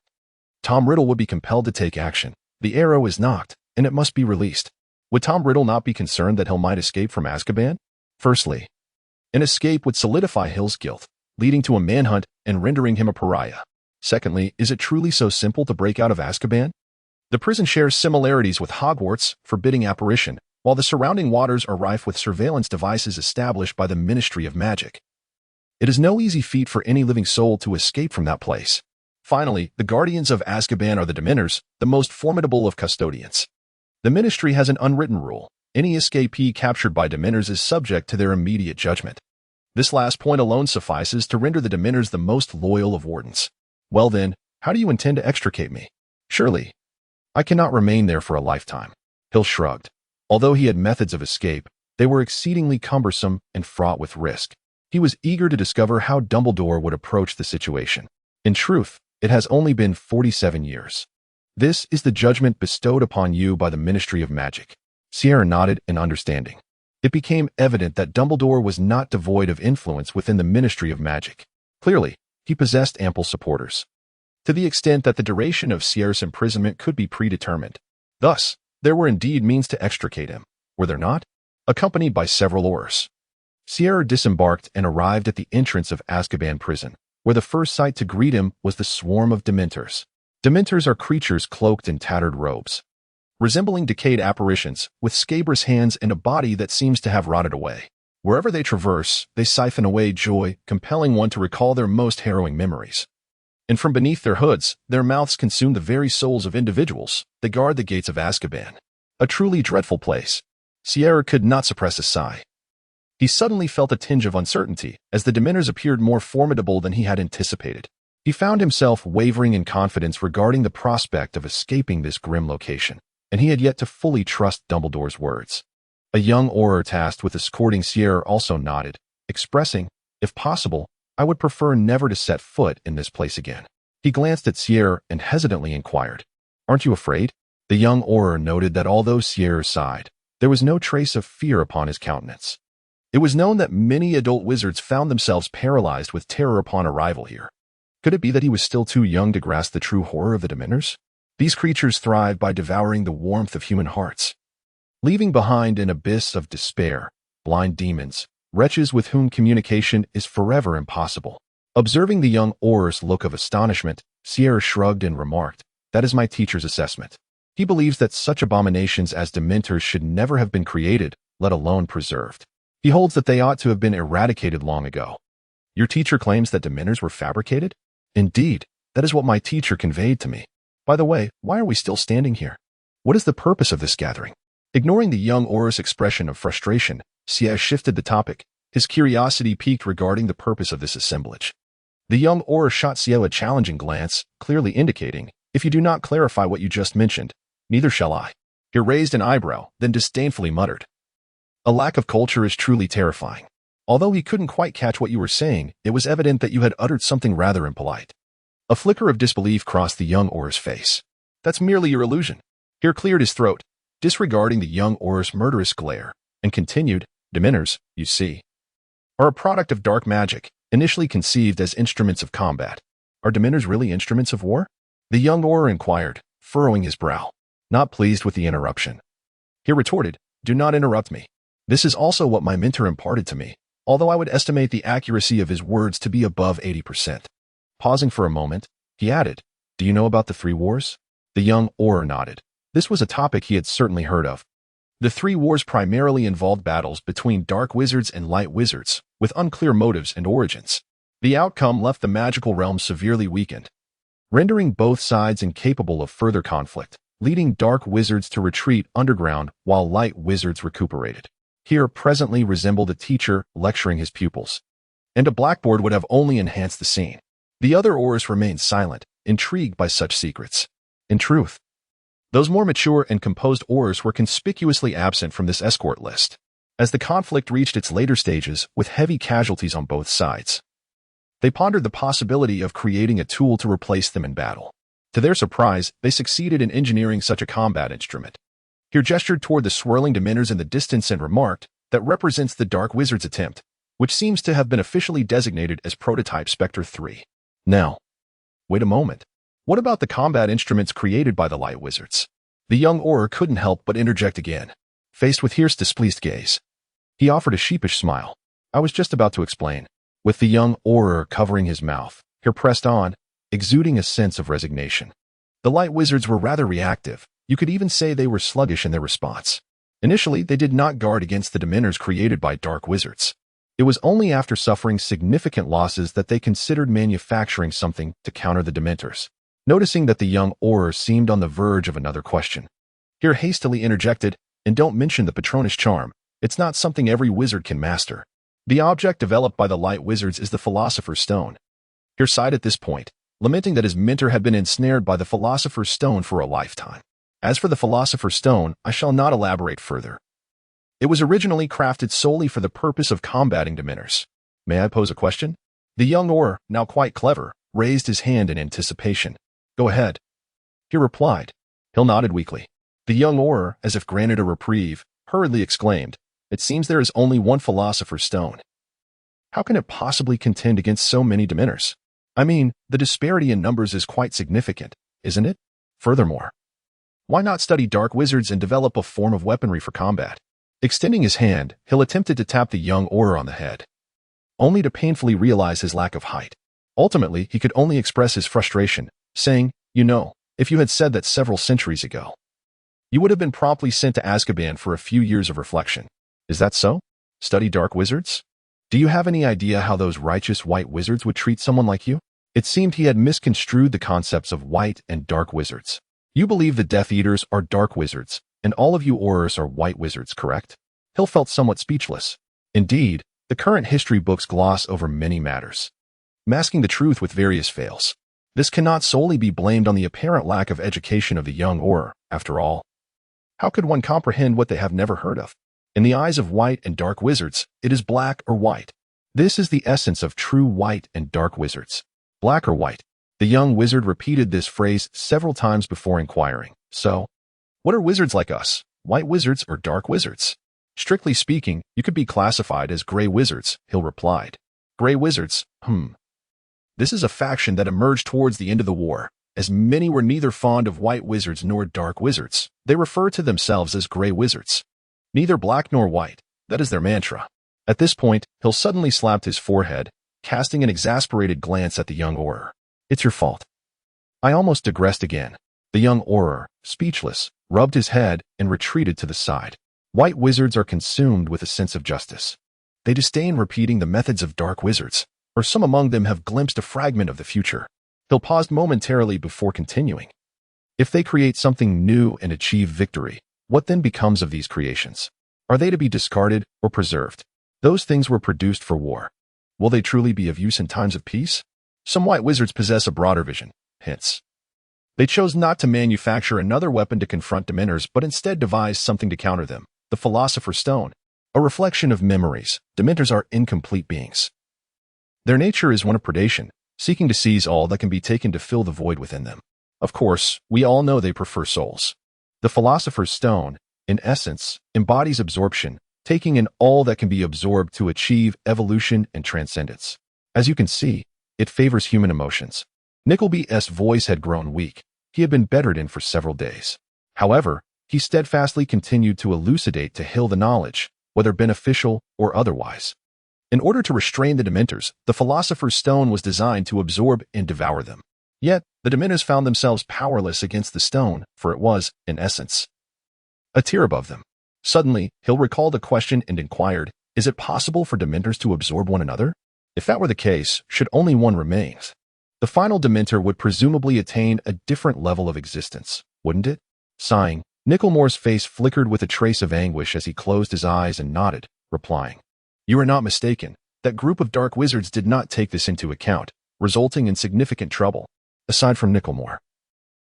Tom Riddle would be compelled to take action. The arrow is knocked, and it must be released. Would Tom Riddle not be concerned that Hill might escape from Azkaban? Firstly, an escape would solidify Hill's guilt, leading to a manhunt and rendering him a pariah. Secondly, is it truly so simple to break out of Azkaban? The prison shares similarities with Hogwarts' forbidding apparition, while the surrounding waters are rife with surveillance devices established by the Ministry of Magic. It is no easy feat for any living soul to escape from that place. Finally, the guardians of Azkaban are the Dementors, the most formidable of custodians. The Ministry has an unwritten rule. Any escapee captured by Dementors is subject to their immediate judgment. This last point alone suffices to render the Dementors the most loyal of wardens. Well then, how do you intend to extricate me? Surely, I cannot remain there for a lifetime." Hill shrugged. Although he had methods of escape, they were exceedingly cumbersome and fraught with risk. He was eager to discover how Dumbledore would approach the situation. In truth, it has only been 47 years. This is the judgment bestowed upon you by the Ministry of Magic. Sierra nodded in understanding. It became evident that Dumbledore was not devoid of influence within the Ministry of Magic. Clearly, he possessed ample supporters, to the extent that the duration of Sierra's imprisonment could be predetermined. Thus, there were indeed means to extricate him, were there not? Accompanied by several oars, Sierra disembarked and arrived at the entrance of Azkaban prison, where the first sight to greet him was the swarm of Dementors. Dementors are creatures cloaked in tattered robes, resembling decayed apparitions, with scabrous hands and a body that seems to have rotted away. Wherever they traverse, they siphon away joy, compelling one to recall their most harrowing memories. And from beneath their hoods, their mouths consume the very souls of individuals that guard the gates of Azkaban. A truly dreadful place. Sierra could not suppress a sigh. He suddenly felt a tinge of uncertainty as the Dementors appeared more formidable than he had anticipated. He found himself wavering in confidence regarding the prospect of escaping this grim location, and he had yet to fully trust Dumbledore's words. A young Auror tasked with escorting Sierra also nodded, expressing, if possible, I would prefer never to set foot in this place again. He glanced at Sierra and hesitantly inquired, Aren't you afraid? The young Auror noted that although Sierra sighed, there was no trace of fear upon his countenance. It was known that many adult wizards found themselves paralyzed with terror upon arrival here. Could it be that he was still too young to grasp the true horror of the Dementors? These creatures thrive by devouring the warmth of human hearts, leaving behind an abyss of despair, blind demons, wretches with whom communication is forever impossible. Observing the young Auror's look of astonishment, Sierra shrugged and remarked, That is my teacher's assessment. He believes that such abominations as Dementors should never have been created, let alone preserved. He holds that they ought to have been eradicated long ago. Your teacher claims that Dementors were fabricated? Indeed, that is what my teacher conveyed to me. By the way, why are we still standing here? What is the purpose of this gathering? Ignoring the young Auror's expression of frustration, Sierra shifted the topic, his curiosity piqued regarding the purpose of this assemblage. The young Auror shot Sierra a challenging glance, clearly indicating, if you do not clarify what you just mentioned, neither shall I. He raised an eyebrow, then disdainfully muttered. A lack of culture is truly terrifying. Although he couldn't quite catch what you were saying, it was evident that you had uttered something rather impolite. A flicker of disbelief crossed the young Auror's face. That's merely your illusion. He cleared his throat, disregarding the young Auror's murderous glare, and continued, Dementors, you see, are a product of dark magic, initially conceived as instruments of combat. Are Dementors really instruments of war? The young Auror inquired, furrowing his brow, not pleased with the interruption. He retorted, Do not interrupt me. This is also what my mentor imparted to me, although I would estimate the accuracy of his words to be above 80%. Pausing for a moment, he added, Do you know about the Three Wars? The young Auror nodded. This was a topic he had certainly heard of. The Three Wars primarily involved battles between dark wizards and light wizards, with unclear motives and origins. The outcome left the magical realm severely weakened, rendering both sides incapable of further conflict, leading dark wizards to retreat underground while light wizards recuperated. Here presently resembled a teacher lecturing his pupils, and a blackboard would have only enhanced the scene. The other Aurors remained silent, intrigued by such secrets. In truth, those more mature and composed Aurors were conspicuously absent from this escort list, as the conflict reached its later stages with heavy casualties on both sides. They pondered the possibility of creating a tool to replace them in battle. To their surprise, they succeeded in engineering such a combat instrument. He gestured toward the swirling Dementors in the distance and remarked, That represents the Dark Wizard's attempt, which seems to have been officially designated as Prototype Spectre 3. Now, wait a moment. What about the combat instruments created by the Light Wizards? The young Auror couldn't help but interject again, faced with Hearst's displeased gaze. He offered a sheepish smile. I was just about to explain. With the young Auror covering his mouth, he pressed on, exuding a sense of resignation. The Light Wizards were rather reactive. You could even say they were sluggish in their response. Initially, they did not guard against the Dementors created by Dark Wizards. It was only after suffering significant losses that they considered manufacturing something to counter the Dementors. Noticing that the young Auror seemed on the verge of another question, Here hastily interjected, And don't mention the Patronus charm. It's not something every wizard can master. The object developed by the Light Wizards is the Philosopher's Stone. Here sighed at this point, lamenting that his mentor had been ensnared by the Philosopher's Stone for a lifetime. As for the Philosopher's Stone, I shall not elaborate further. It was originally crafted solely for the purpose of combating Dementors. May I pose a question? The young Auror, now quite clever, raised his hand in anticipation. Go ahead. He replied. Hill nodded weakly. The young Auror, as if granted a reprieve, hurriedly exclaimed, It seems there is only one Philosopher's Stone. How can it possibly contend against so many Dementors? I mean, the disparity in numbers is quite significant, isn't it? Furthermore, why not study dark wizards and develop a form of weaponry for combat? Extending his hand, Hill attempted to tap the young Auror on the head, only to painfully realize his lack of height. Ultimately, he could only express his frustration, saying, You know, if you had said that several centuries ago, you would have been promptly sent to Azkaban for a few years of reflection. Is that so? Study dark wizards? Do you have any idea how those righteous white wizards would treat someone like you? It seemed he had misconstrued the concepts of white and dark wizards. You believe the Death Eaters are dark wizards, and all of you Aurors are white wizards, correct? Hill felt somewhat speechless. Indeed, the current history books gloss over many matters, masking the truth with various veils. This cannot solely be blamed on the apparent lack of education of the young or, after all, how could one comprehend what they have never heard of? In the eyes of white and dark wizards, it is black or white. This is the essence of true white and dark wizards. Black or white. The young wizard repeated this phrase several times before inquiring. So, what are wizards like us? White wizards or dark wizards? Strictly speaking, you could be classified as gray wizards, Hill replied. Gray wizards? This is a faction that emerged towards the end of the war. As many were neither fond of white wizards nor dark wizards, they refer to themselves as gray wizards. Neither black nor white. That is their mantra. At this point, Hill suddenly slapped his forehead, casting an exasperated glance at the young Auror. It's your fault. I almost digressed again. The young Auror, speechless, rubbed his head and retreated to the side. White wizards are consumed with a sense of justice. They disdain repeating the methods of dark wizards, or some among them have glimpsed a fragment of the future. Hill paused momentarily before continuing. If they create something new and achieve victory, what then becomes of these creations? Are they to be discarded or preserved? Those things were produced for war. Will they truly be of use in times of peace? Some white wizards possess a broader vision, hence. They chose not to manufacture another weapon to confront Dementors, but instead devised something to counter them, the Philosopher's Stone. A reflection of memories. Dementors are incomplete beings. Their nature is one of predation, seeking to seize all that can be taken to fill the void within them. Of course, we all know they prefer souls. The Philosopher's Stone, in essence, embodies absorption, taking in all that can be absorbed to achieve evolution and transcendence. As you can see, it favors human emotions. Nickleby's voice had grown weak. He had been bedridden for several days. However, he steadfastly continued to elucidate to Hill the knowledge, whether beneficial or otherwise. In order to restrain the Dementors, the Philosopher's Stone was designed to absorb and devour them. Yet, the Dementors found themselves powerless against the stone, for it was, in essence, a tier above them. Suddenly, Hill recalled a question and inquired, is it possible for Dementors to absorb one another? If that were the case, should only one remain? The final Dementor would presumably attain a different level of existence, wouldn't it? Sighing, Nicklemore's face flickered with a trace of anguish as he closed his eyes and nodded, replying, You are not mistaken. That group of dark wizards did not take this into account, resulting in significant trouble. Aside from Nicklemore,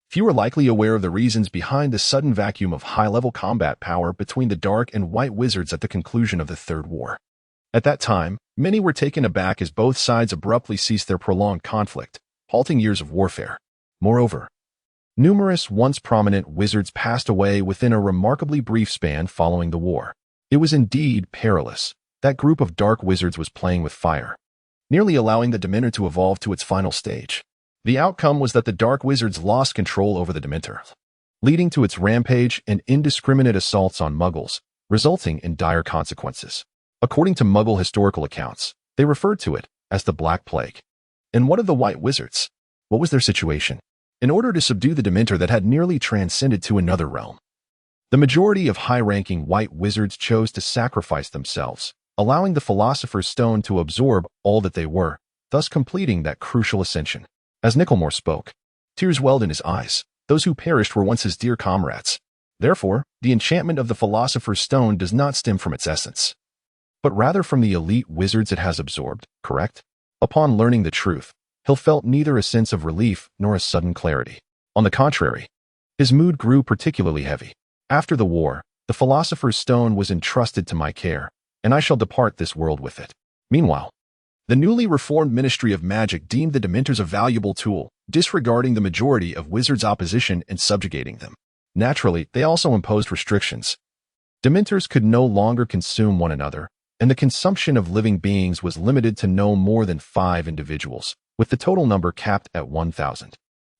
few are likely aware of the reasons behind the sudden vacuum of high-level combat power between the dark and white wizards at the conclusion of the Third War. At that time, many were taken aback as both sides abruptly ceased their prolonged conflict, halting years of warfare. Moreover, numerous once prominent wizards passed away within a remarkably brief span following the war. It was indeed perilous. That group of dark wizards was playing with fire, nearly allowing the Dementor to evolve to its final stage. The outcome was that the dark wizards lost control over the Dementor, leading to its rampage and indiscriminate assaults on Muggles, resulting in dire consequences. According to Muggle historical accounts, they referred to it as the Black Plague. And what of the white wizards? What was their situation? In order to subdue the Dementor that had nearly transcended to another realm, the majority of high-ranking white wizards chose to sacrifice themselves, allowing the Philosopher's Stone to absorb all that they were, thus completing that crucial ascension. As Nicklemore spoke, tears welled in his eyes. Those who perished were once his dear comrades. Therefore, the enchantment of the Philosopher's Stone does not stem from its essence, but rather from the elite wizards it has absorbed, correct? Upon learning the truth, Hill felt neither a sense of relief nor a sudden clarity. On the contrary, his mood grew particularly heavy. After the war, the Philosopher's Stone was entrusted to my care, and I shall depart this world with it. Meanwhile, the newly reformed Ministry of Magic deemed the Dementors a valuable tool, disregarding the majority of wizards' opposition and subjugating them. Naturally, they also imposed restrictions. Dementors could no longer consume one another, and the consumption of living beings was limited to no more than 5 individuals, with the total number capped at 1,000.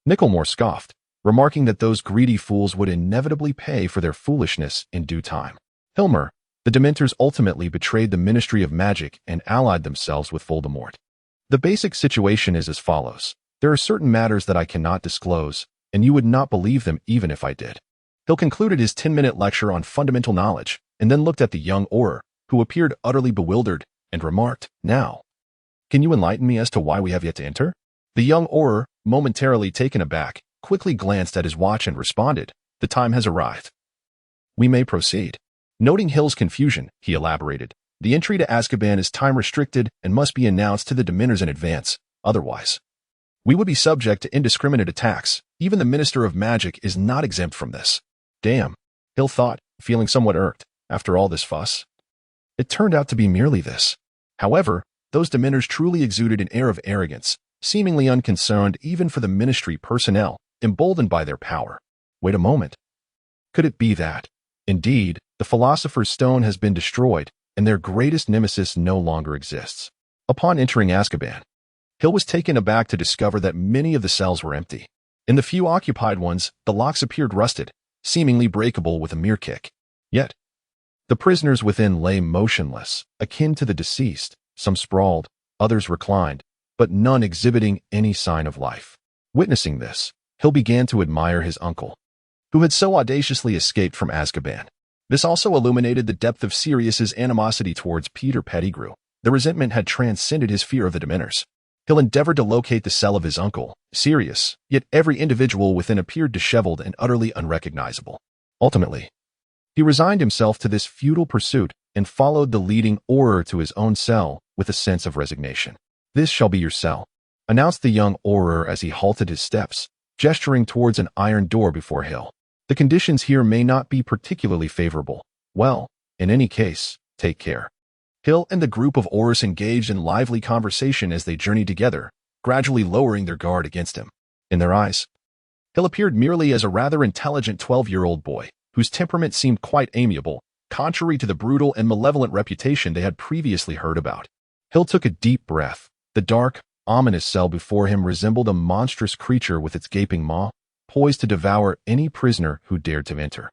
Nicklemore scoffed, remarking that those greedy fools would inevitably pay for their foolishness in due time. Hilmer, the Dementors ultimately betrayed the Ministry of Magic and allied themselves with Voldemort. The basic situation is as follows. There are certain matters that I cannot disclose, and you would not believe them even if I did. Hill concluded his 10-minute lecture on fundamental knowledge, and then looked at the young Auror, who appeared utterly bewildered, and remarked, Now, can you enlighten me as to why we have yet to enter? The young Auror, momentarily taken aback, quickly glanced at his watch and responded, The time has arrived. We may proceed. Noting Hill's confusion, he elaborated, The entry to Azkaban is time-restricted and must be announced to the Dementors in advance. Otherwise, we would be subject to indiscriminate attacks. Even the Minister of Magic is not exempt from this. Damn, Hill thought, feeling somewhat irked. After all this fuss, it turned out to be merely this. However, those Dementors truly exuded an air of arrogance, seemingly unconcerned even for the Ministry personnel, emboldened by their power. Wait a moment. Could it be that, indeed, the Philosopher's Stone has been destroyed, and their greatest nemesis no longer exists? Upon entering Azkaban, Hill was taken aback to discover that many of the cells were empty. In the few occupied ones, the locks appeared rusted, seemingly breakable with a mere kick. Yet, the prisoners within lay motionless, akin to the deceased, some sprawled, others reclined, but none exhibiting any sign of life. Witnessing this, Hill began to admire his uncle, who had so audaciously escaped from Azkaban. This also illuminated the depth of Sirius's animosity towards Peter Pettigrew. The resentment had transcended his fear of the Dementors. Hill endeavored to locate the cell of his uncle, Sirius, yet every individual within appeared disheveled and utterly unrecognizable. Ultimately, he resigned himself to this futile pursuit and followed the leading Auror to his own cell with a sense of resignation. "This shall be your cell," announced the young Auror as he halted his steps, gesturing towards an iron door before Hill. "The conditions here may not be particularly favorable. Well, in any case, take care." Hill and the group of Aurors engaged in lively conversation as they journeyed together, gradually lowering their guard against him. In their eyes, Hill appeared merely as a rather intelligent 12-year-old boy, whose temperament seemed quite amiable, contrary to the brutal and malevolent reputation they had previously heard about. Hill took a deep breath. The dark, ominous cell before him resembled a monstrous creature with its gaping maw, poised to devour any prisoner who dared to enter,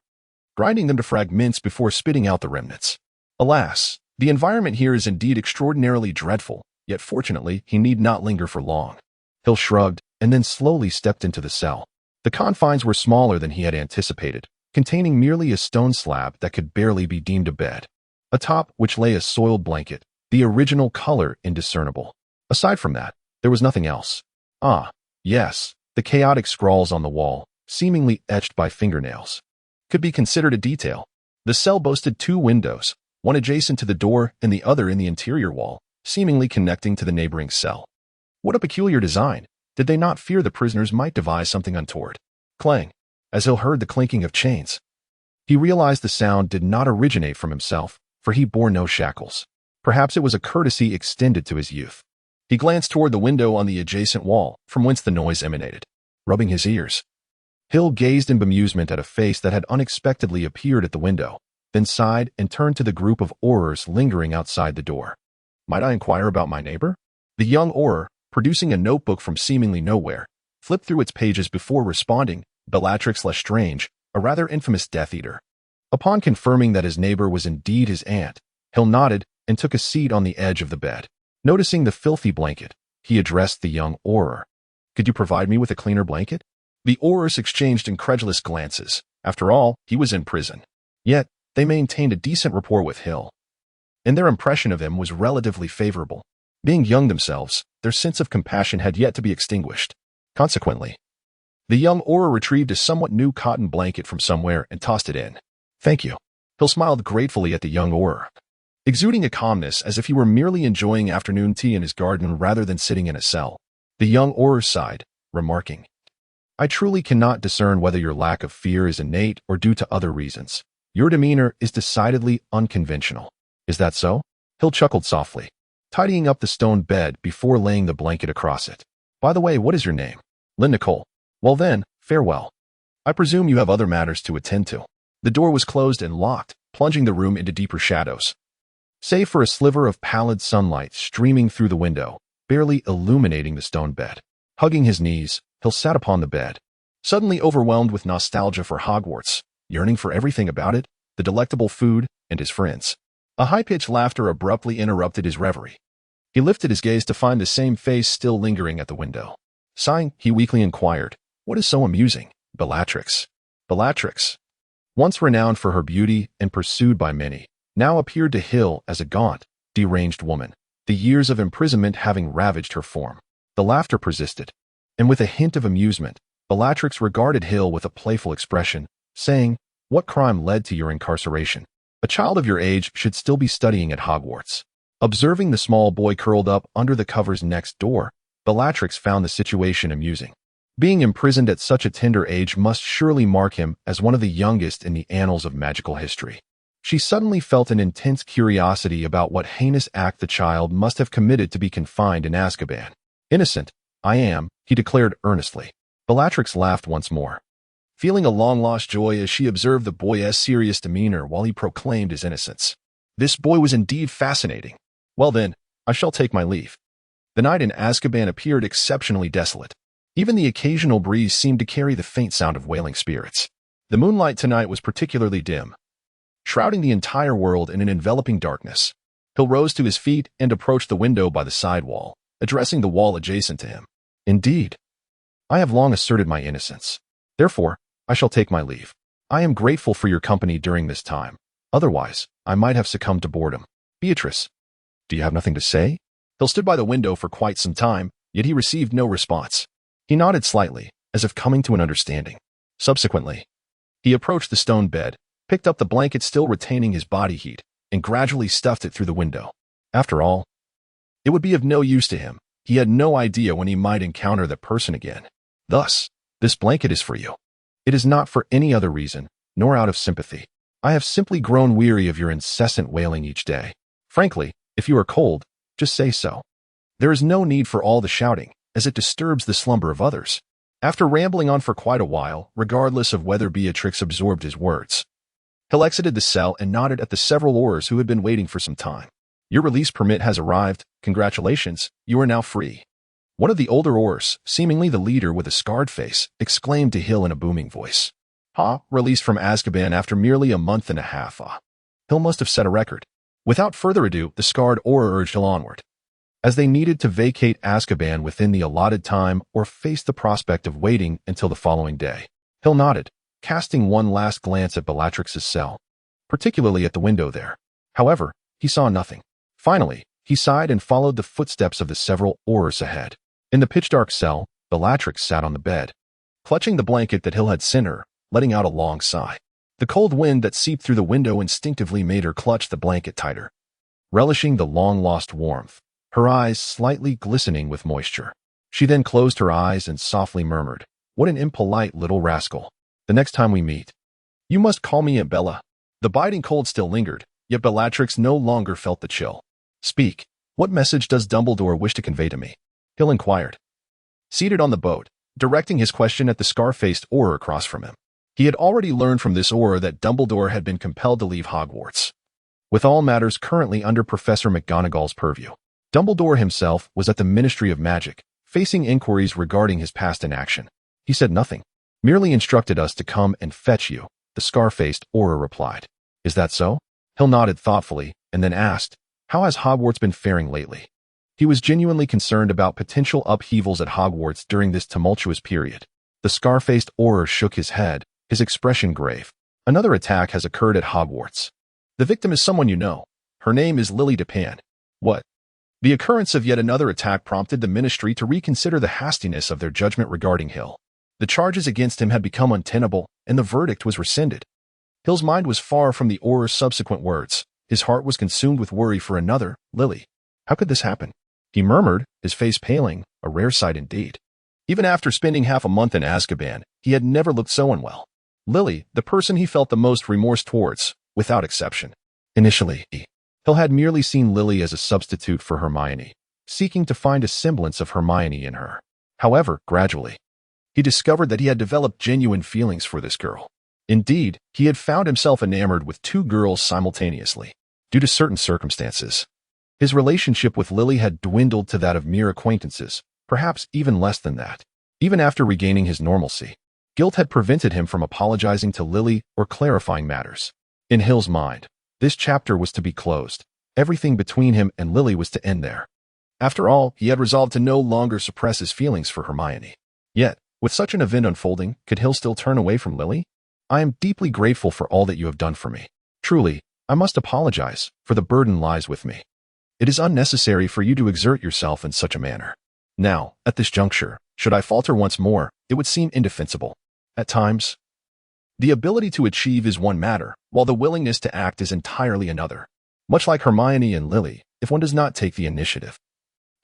grinding them to fragments before spitting out the remnants. Alas, the environment here is indeed extraordinarily dreadful, yet fortunately he need not linger for long. Hill shrugged and then slowly stepped into the cell. The confines were smaller than he had anticipated, containing merely a stone slab that could barely be deemed a bed, atop which lay a soiled blanket, the original color indiscernible. Aside from that, there was nothing else. Ah, yes, the chaotic scrawls on the wall, seemingly etched by fingernails, could be considered a detail. The cell boasted 2 windows, one adjacent to the door and the other in the interior wall, seemingly connecting to the neighboring cell. What a peculiar design! Did they not fear the prisoners might devise something untoward? Clang! As Hill heard the clinking of chains, he realized the sound did not originate from himself, for he bore no shackles. Perhaps it was a courtesy extended to his youth. He glanced toward the window on the adjacent wall, from whence the noise emanated. Rubbing his ears, Hill gazed in bemusement at a face that had unexpectedly appeared at the window, then sighed and turned to the group of Aurors lingering outside the door. "Might I inquire about my neighbor?" The young Auror, producing a notebook from seemingly nowhere, flipped through its pages before responding, "Bellatrix Lestrange, a rather infamous Death Eater." Upon confirming that his neighbor was indeed his aunt, Hill nodded and took a seat on the edge of the bed. Noticing the filthy blanket, he addressed the young Auror. "Could you provide me with a cleaner blanket?" The Aurors exchanged incredulous glances. After all, he was in prison. Yet, they maintained a decent rapport with Hill, and their impression of him was relatively favorable. Being young themselves, their sense of compassion had yet to be extinguished. Consequently, the young Auror retrieved a somewhat new cotton blanket from somewhere and tossed it in. "Thank you." Hill smiled gratefully at the young Auror, exuding a calmness as if he were merely enjoying afternoon tea in his garden rather than sitting in a cell. The young Auror sighed, remarking, "I truly cannot discern whether your lack of fear is innate or due to other reasons. Your demeanor is decidedly unconventional. Is that so?" Hill chuckled softly, tidying up the stone bed before laying the blanket across it. "By the way, what is your name?" "Lynn Nicole." "Well then, farewell. I presume you have other matters to attend to." The door was closed and locked, plunging the room into deeper shadows. Save for a sliver of pallid sunlight streaming through the window, barely illuminating the stone bed. Hugging his knees, Hill sat upon the bed, suddenly overwhelmed with nostalgia for Hogwarts, yearning for everything about it, the delectable food, and his friends. A high-pitched laughter abruptly interrupted his reverie. He lifted his gaze to find the same face still lingering at the window. Sighing, he weakly inquired, "What is so amusing?" "Bellatrix." Bellatrix, once renowned for her beauty and pursued by many, now appeared to Hill as a gaunt, deranged woman, the years of imprisonment having ravaged her form. The laughter persisted, and with a hint of amusement, Bellatrix regarded Hill with a playful expression, saying, "What crime led to your incarceration?" A child of your age should still be studying at Hogwarts. Observing the small boy curled up under the covers next door, Bellatrix found the situation amusing. Being imprisoned at such a tender age must surely mark him as one of the youngest in the annals of magical history. She suddenly felt an intense curiosity about what heinous act the child must have committed to be confined in Azkaban. "Innocent, I am," he declared earnestly. Bellatrix laughed once more, feeling a long-lost joy as she observed the boy's serious demeanor while he proclaimed his innocence. This boy was indeed fascinating. "Well then, I shall take my leave." The night in Azkaban appeared exceptionally desolate. Even the occasional breeze seemed to carry the faint sound of wailing spirits. The moonlight tonight was particularly dim, shrouding the entire world in an enveloping darkness. Hill rose to his feet and approached the window by the side wall, addressing the wall adjacent to him. "Indeed, I have long asserted my innocence. Therefore, I shall take my leave. I am grateful for your company during this time. Otherwise, I might have succumbed to boredom. Beatrice, do you have nothing to say?" Hill stood by the window for quite some time, yet he received no response. He nodded slightly, as if coming to an understanding. Subsequently, he approached the stone bed, picked up the blanket still retaining his body heat, and gradually stuffed it through the window. After all, it would be of no use to him. He had no idea when he might encounter that person again. "Thus, this blanket is for you. It is not for any other reason, nor out of sympathy. I have simply grown weary of your incessant wailing each day. Frankly, if you are cold, just say so. There is no need for all the shouting, as it disturbs the slumber of others." After rambling on for quite a while, regardless of whether Beatrix absorbed his words, Hill exited the cell and nodded at the several Aurors who had been waiting for some time. "Your release permit has arrived. Congratulations, you are now free." One of the older Aurors, seemingly the leader with a scarred face, exclaimed to Hill in a booming voice. Released from Azkaban after merely a month and a half. Hill must have set a record. Without further ado, the scarred Auror urged Hill onward, as they needed to vacate Azkaban within the allotted time or face the prospect of waiting until the following day. Hill nodded, casting one last glance at Bellatrix's cell, particularly at the window there. However, he saw nothing. Finally, he sighed and followed the footsteps of the several Aurors ahead. In the pitch-dark cell, Bellatrix sat on the bed, clutching the blanket that Hill had sent her, letting out a long sigh. The cold wind that seeped through the window instinctively made her clutch the blanket tighter, relishing the long-lost warmth, her eyes slightly glistening with moisture. She then closed her eyes and softly murmured, "What an impolite little rascal. The next time we meet, you must call me Aunt Bella." The biting cold still lingered, yet Bellatrix no longer felt the chill. "Speak. What message does Dumbledore wish to convey to me?" Hill inquired, seated on the boat, directing his question at the scar-faced Auror across from him. He had already learned from this Auror that Dumbledore had been compelled to leave Hogwarts, with all matters currently under Professor McGonagall's purview. Dumbledore himself was at the Ministry of Magic, facing inquiries regarding his past inaction. "He said nothing, merely instructed us to come and fetch you," the scar-faced Auror replied. "Is that so?" Hill nodded thoughtfully and then asked, "How has Hogwarts been faring lately?" He was genuinely concerned about potential upheavals at Hogwarts during this tumultuous period. The scar-faced Auror shook his head, his expression grave. "Another attack has occurred at Hogwarts. The victim is someone you know. Her name is Lily Dupin." "What?" The occurrence of yet another attack prompted the Ministry to reconsider the hastiness of their judgment regarding Hill. The charges against him had become untenable, and the verdict was rescinded. Hill's mind was far from the Auror's subsequent words. His heart was consumed with worry for another, Lily. How could this happen? He murmured, his face paling, a rare sight indeed. Even after spending half a month in Azkaban, he had never looked so unwell. Lily, the person he felt the most remorse towards, without exception. Initially, Hill had merely seen Lily as a substitute for Hermione, seeking to find a semblance of Hermione in her. However, gradually, he discovered that he had developed genuine feelings for this girl. Indeed, he had found himself enamored with two girls simultaneously. Due to certain circumstances, his relationship with Lily had dwindled to that of mere acquaintances, perhaps even less than that. Even after regaining his normalcy, guilt had prevented him from apologizing to Lily or clarifying matters. In Hill's mind, this chapter was to be closed. Everything between him and Lily was to end there. After all, he had resolved to no longer suppress his feelings for Hermione. Yet, with such an event unfolding, could Hill still turn away from Lily? "I am deeply grateful for all that you have done for me. Truly, I must apologize, for the burden lies with me. It is unnecessary for you to exert yourself in such a manner. Now, at this juncture, should I falter once more, it would seem indefensible. At times, The ability to achieve is one matter, while the willingness to act is entirely another. Much like Hermione and Lily, if one does not take the initiative,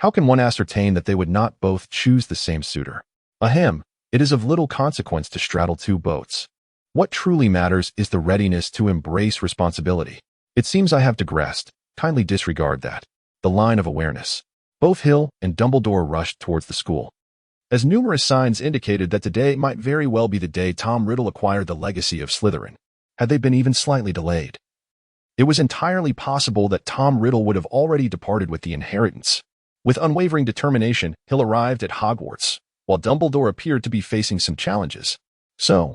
how can one ascertain that they would not both choose the same suitor? Ahem, it is of little consequence to straddle two boats. What truly matters is the readiness to embrace responsibility. It seems I have digressed. Kindly disregard that. The line of awareness. Both Hill and Dumbledore rushed towards the school, as numerous signs indicated that today might very well be the day Tom Riddle acquired the legacy of Slytherin, had they been even slightly delayed. It was entirely possible that Tom Riddle would have already departed with the inheritance. With unwavering determination, Hill arrived at Hogwarts, while Dumbledore appeared to be facing some challenges. So,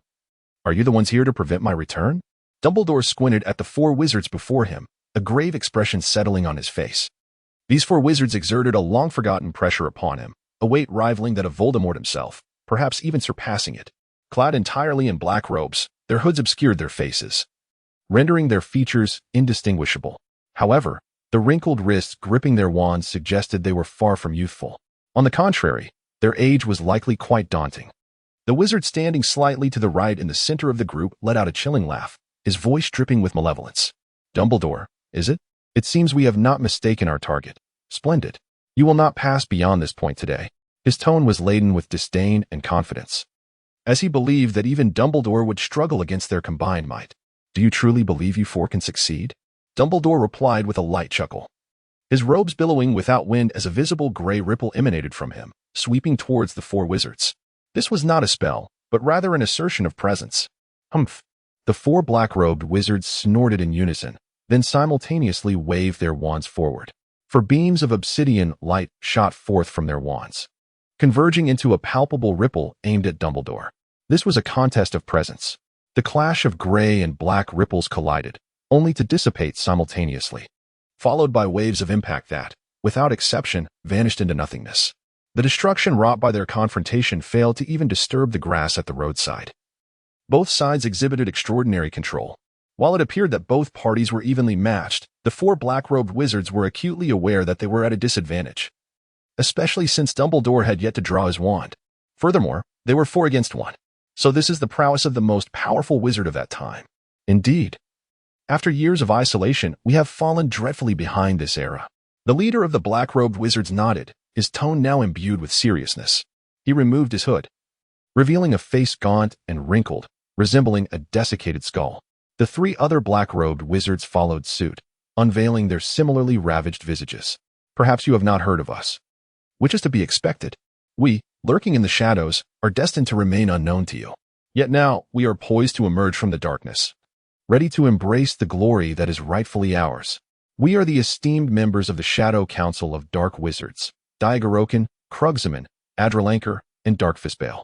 are you the ones here to prevent my return? Dumbledore squinted at the four wizards before him, a grave expression settling on his face. These four wizards exerted a long-forgotten pressure upon him, a weight rivaling that of Voldemort himself, perhaps even surpassing it. Clad entirely in black robes, their hoods obscured their faces, rendering their features indistinguishable. However, the wrinkled wrists gripping their wands suggested they were far from youthful. On the contrary, their age was likely quite daunting. The wizard standing slightly to the right in the center of the group let out a chilling laugh, his voice dripping with malevolence. Dumbledore, is it? It seems we have not mistaken our target. Splendid. You will not pass beyond this point today. His tone was laden with disdain and confidence, as he believed that even Dumbledore would struggle against their combined might. Do you truly believe you four can succeed? Dumbledore replied with a light chuckle, his robes billowing without wind as a visible gray ripple emanated from him, sweeping towards the four wizards. This was not a spell, but rather an assertion of presence. Humph. The four black-robed wizards snorted in unison, then simultaneously waved their wands forward. For beams of obsidian light shot forth from their wands, converging into a palpable ripple aimed at Dumbledore. This was a contest of presence. The clash of gray and black ripples collided, only to dissipate simultaneously, followed by waves of impact that, without exception, vanished into nothingness. The destruction wrought by their confrontation failed to even disturb the grass at the roadside. Both sides exhibited extraordinary control. While it appeared that both parties were evenly matched, the four black-robed wizards were acutely aware that they were at a disadvantage, especially since Dumbledore had yet to draw his wand. Furthermore, they were 4 against 1. So this is the prowess of the most powerful wizard of that time. Indeed, after years of isolation, we have fallen dreadfully behind this era. The leader of the black-robed wizards nodded, his tone now imbued with seriousness. He removed his hood, revealing a face gaunt and wrinkled, resembling a desiccated skull. The 3 other black-robed wizards followed suit, unveiling their similarly ravaged visages. Perhaps you have not heard of us, which is to be expected. We, lurking in the shadows, are destined to remain unknown to you. Yet now, we are poised to emerge from the darkness, ready to embrace the glory that is rightfully ours. We are the esteemed members of the Shadow Council of Dark Wizards, Diagorakan, Krugzaman, Adralankar, and Darkfistbale.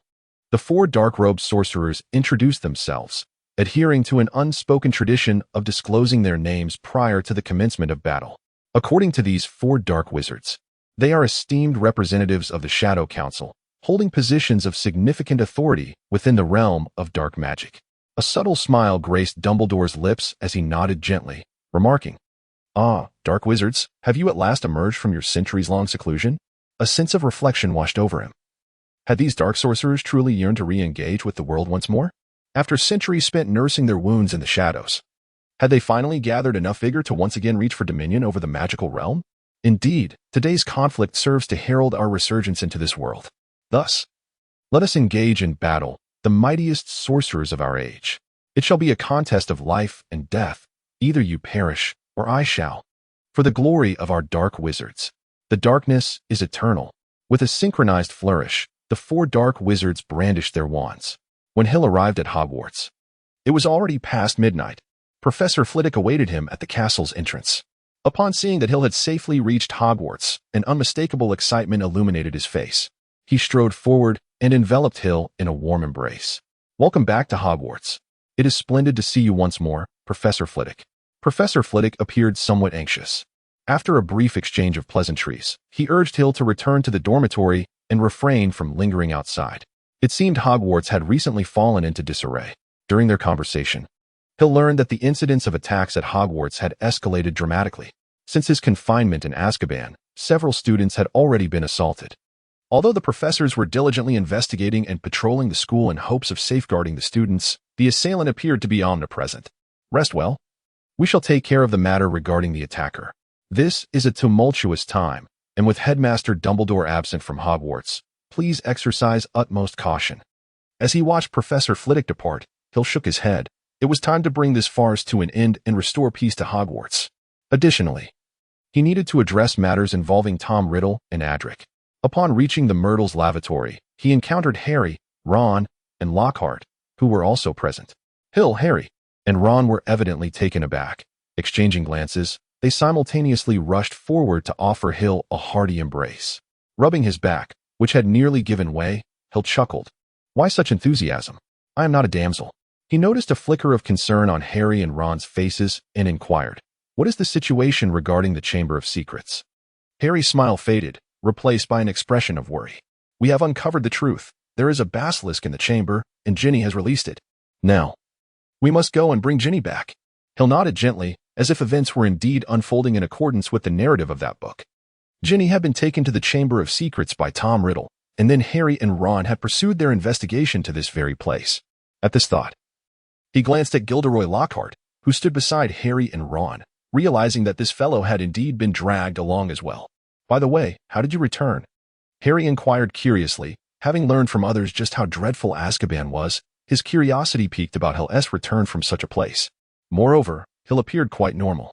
The 4 dark-robed sorcerers introduced themselves, adhering to an unspoken tradition of disclosing their names prior to the commencement of battle. According to these 4 dark wizards, they are esteemed representatives of the Shadow Council, holding positions of significant authority within the realm of dark magic. A subtle smile graced Dumbledore's lips as he nodded gently, remarking, "Ah, dark wizards, have you at last emerged from your centuries-long seclusion?" A sense of reflection washed over him. Had these dark sorcerers truly yearned to re-engage with the world once more? After centuries spent nursing their wounds in the shadows, had they finally gathered enough vigor to once again reach for dominion over the magical realm? Indeed, today's conflict serves to herald our resurgence into this world. Thus, let us engage in battle, the mightiest sorcerers of our age. It shall be a contest of life and death. Either you perish, or I shall. For the glory of our dark wizards. The darkness is eternal. With a synchronized flourish, the 4 dark wizards brandished their wands. When Hill arrived at Hogwarts, it was already past midnight. Professor Flitwick awaited him at the castle's entrance. Upon seeing that Hill had safely reached Hogwarts, an unmistakable excitement illuminated his face. He strode forward and enveloped Hill in a warm embrace. "Welcome back to Hogwarts. It is splendid to see you once more, Professor Flitwick." Professor Flitwick appeared somewhat anxious. After a brief exchange of pleasantries, he urged Hill to return to the dormitory and refrain from lingering outside. It seemed Hogwarts had recently fallen into disarray. During their conversation, Hill learned that the incidence of attacks at Hogwarts had escalated dramatically. Since his confinement in Azkaban, several students had already been assaulted. Although the professors were diligently investigating and patrolling the school in hopes of safeguarding the students, the assailant appeared to be omnipresent. Rest well. We shall take care of the matter regarding the attacker. This is a tumultuous time, and with Headmaster Dumbledore absent from Hogwarts, please exercise utmost caution. As he watched Professor Flitwick depart, Hill shook his head. It was time to bring this farce to an end and restore peace to Hogwarts. Additionally, he needed to address matters involving Tom Riddle and Adric. Upon reaching the Myrtle's lavatory, he encountered Harry, Ron, and Lockhart, who were also present. Hill, Harry, and Ron were evidently taken aback. Exchanging glances, they simultaneously rushed forward to offer Hill a hearty embrace. Rubbing his back, which had nearly given way, Hill chuckled. Why such enthusiasm? I am not a damsel. He noticed a flicker of concern on Harry and Ron's faces and inquired, what is the situation regarding the Chamber of Secrets? Harry's smile faded, replaced by an expression of worry. We have uncovered the truth. There is a basilisk in the chamber, and Ginny has released it. Now, we must go and bring Ginny back. Hill nodded gently, as if events were indeed unfolding in accordance with the narrative of that book. Ginny had been taken to the Chamber of Secrets by Tom Riddle, and then Harry and Ron had pursued their investigation to this very place. At this thought, he glanced at Gilderoy Lockhart, who stood beside Harry and Ron, realizing that this fellow had indeed been dragged along as well. By the way, how did you return? Harry inquired curiously. Having learned from others just how dreadful Azkaban was, his curiosity piqued about Hill's return from such a place. Moreover, Hill appeared quite normal,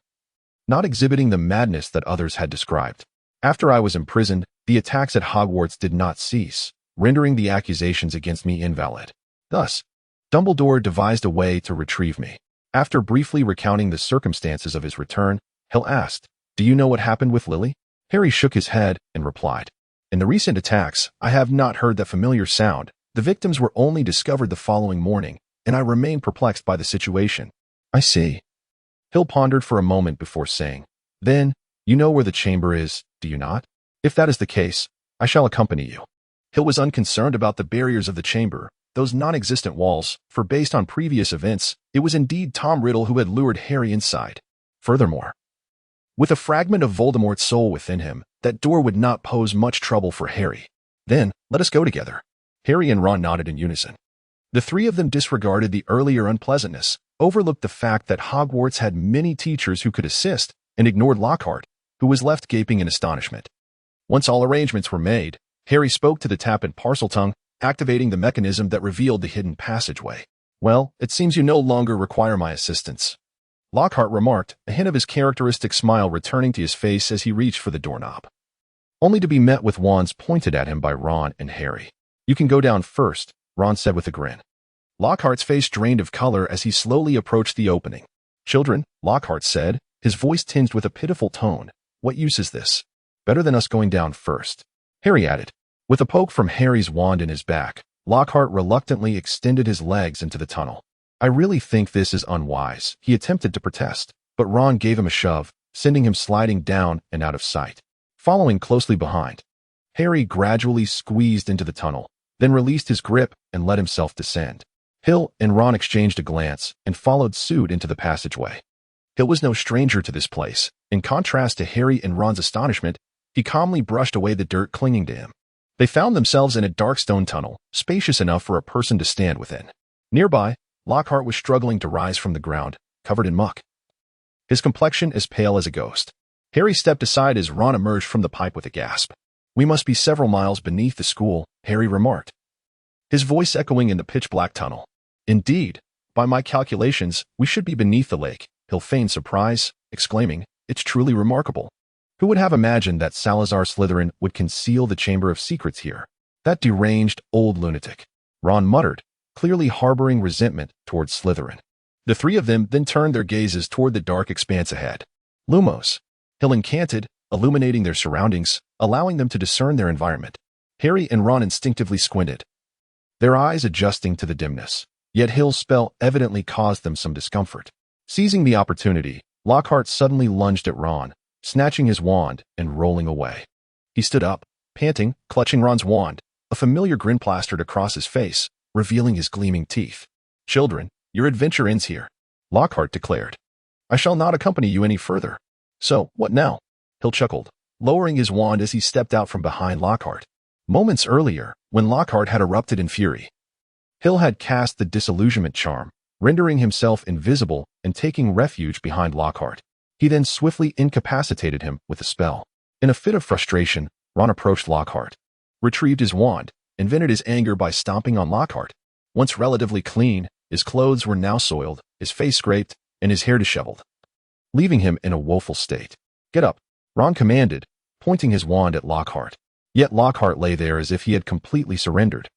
not exhibiting the madness that others had described. After I was imprisoned, the attacks at Hogwarts did not cease, rendering the accusations against me invalid. Thus, Dumbledore devised a way to retrieve me. After briefly recounting the circumstances of his return, Hill asked, do you know what happened with Lily? Harry shook his head and replied, in the recent attacks, I have not heard that familiar sound. The victims were only discovered the following morning, and I remain perplexed by the situation. I see. Hill pondered for a moment before saying, then, you know where the chamber is, do you not? If that is the case, I shall accompany you. Hill was unconcerned about the barriers of the chamber, those non-existent walls, for based on previous events, it was indeed Tom Riddle who had lured Harry inside. Furthermore, with a fragment of Voldemort's soul within him, that door would not pose much trouble for Harry. Then, let us go together. Harry and Ron nodded in unison. The three of them disregarded the earlier unpleasantness, overlooked the fact that Hogwarts had many teachers who could assist, and ignored Lockhart, who was left gaping in astonishment. Once all arrangements were made, Harry spoke to the tap in Parseltongue, activating the mechanism that revealed the hidden passageway. Well, it seems you no longer require my assistance, Lockhart remarked, a hint of his characteristic smile returning to his face as he reached for the doorknob, only to be met with wands pointed at him by Ron and Harry. You can go down first, Ron said with a grin. Lockhart's face drained of color as he slowly approached the opening. Children, Lockhart said, his voice tinged with a pitiful tone, what use is this? Better than us going down first, Harry added. With a poke from Harry's wand in his back, Lockhart reluctantly extended his legs into the tunnel. I really think this is unwise, he attempted to protest, but Ron gave him a shove, sending him sliding down and out of sight. Following closely behind, Harry gradually squeezed into the tunnel, then released his grip and let himself descend. Hill and Ron exchanged a glance and followed suit into the passageway. Hill was no stranger to this place. In contrast to Harry and Ron's astonishment, he calmly brushed away the dirt clinging to him. They found themselves in a dark stone tunnel, spacious enough for a person to stand within. Nearby, Lockhart was struggling to rise from the ground, covered in muck, his complexion as pale as a ghost. Harry stepped aside as Ron emerged from the pipe with a gasp. We must be several miles beneath the school, Harry remarked, his voice echoing in the pitch-black tunnel. Indeed, by my calculations, we should be beneath the lake, Hill feigned surprise, exclaiming, it's truly remarkable. Who would have imagined that Salazar Slytherin would conceal the Chamber of Secrets here? That deranged old lunatic, Ron muttered, clearly harboring resentment towards Slytherin. The three of them then turned their gazes toward the dark expanse ahead. Lumos, Hill incanted, illuminating their surroundings, allowing them to discern their environment. Harry and Ron instinctively squinted, their eyes adjusting to the dimness. Yet Hill's spell evidently caused them some discomfort. Seizing the opportunity, Lockhart suddenly lunged at Ron, snatching his wand and rolling away. He stood up, panting, clutching Ron's wand, a familiar grin plastered across his face, revealing his gleaming teeth. Children, your adventure ends here, Lockhart declared. I shall not accompany you any further. So, what now? Hill chuckled, lowering his wand as he stepped out from behind Lockhart. Moments earlier, when Lockhart had erupted in fury, Hill had cast the disillusionment charm, rendering himself invisible and taking refuge behind Lockhart. He then swiftly incapacitated him with a spell. In a fit of frustration, Ron approached Lockhart, retrieved his wand, and vented his anger by stomping on Lockhart. Once relatively clean, his clothes were now soiled, his face scraped, and his hair disheveled, leaving him in a woeful state. "Get up," Ron commanded, pointing his wand at Lockhart. Yet Lockhart lay there as if he had completely surrendered,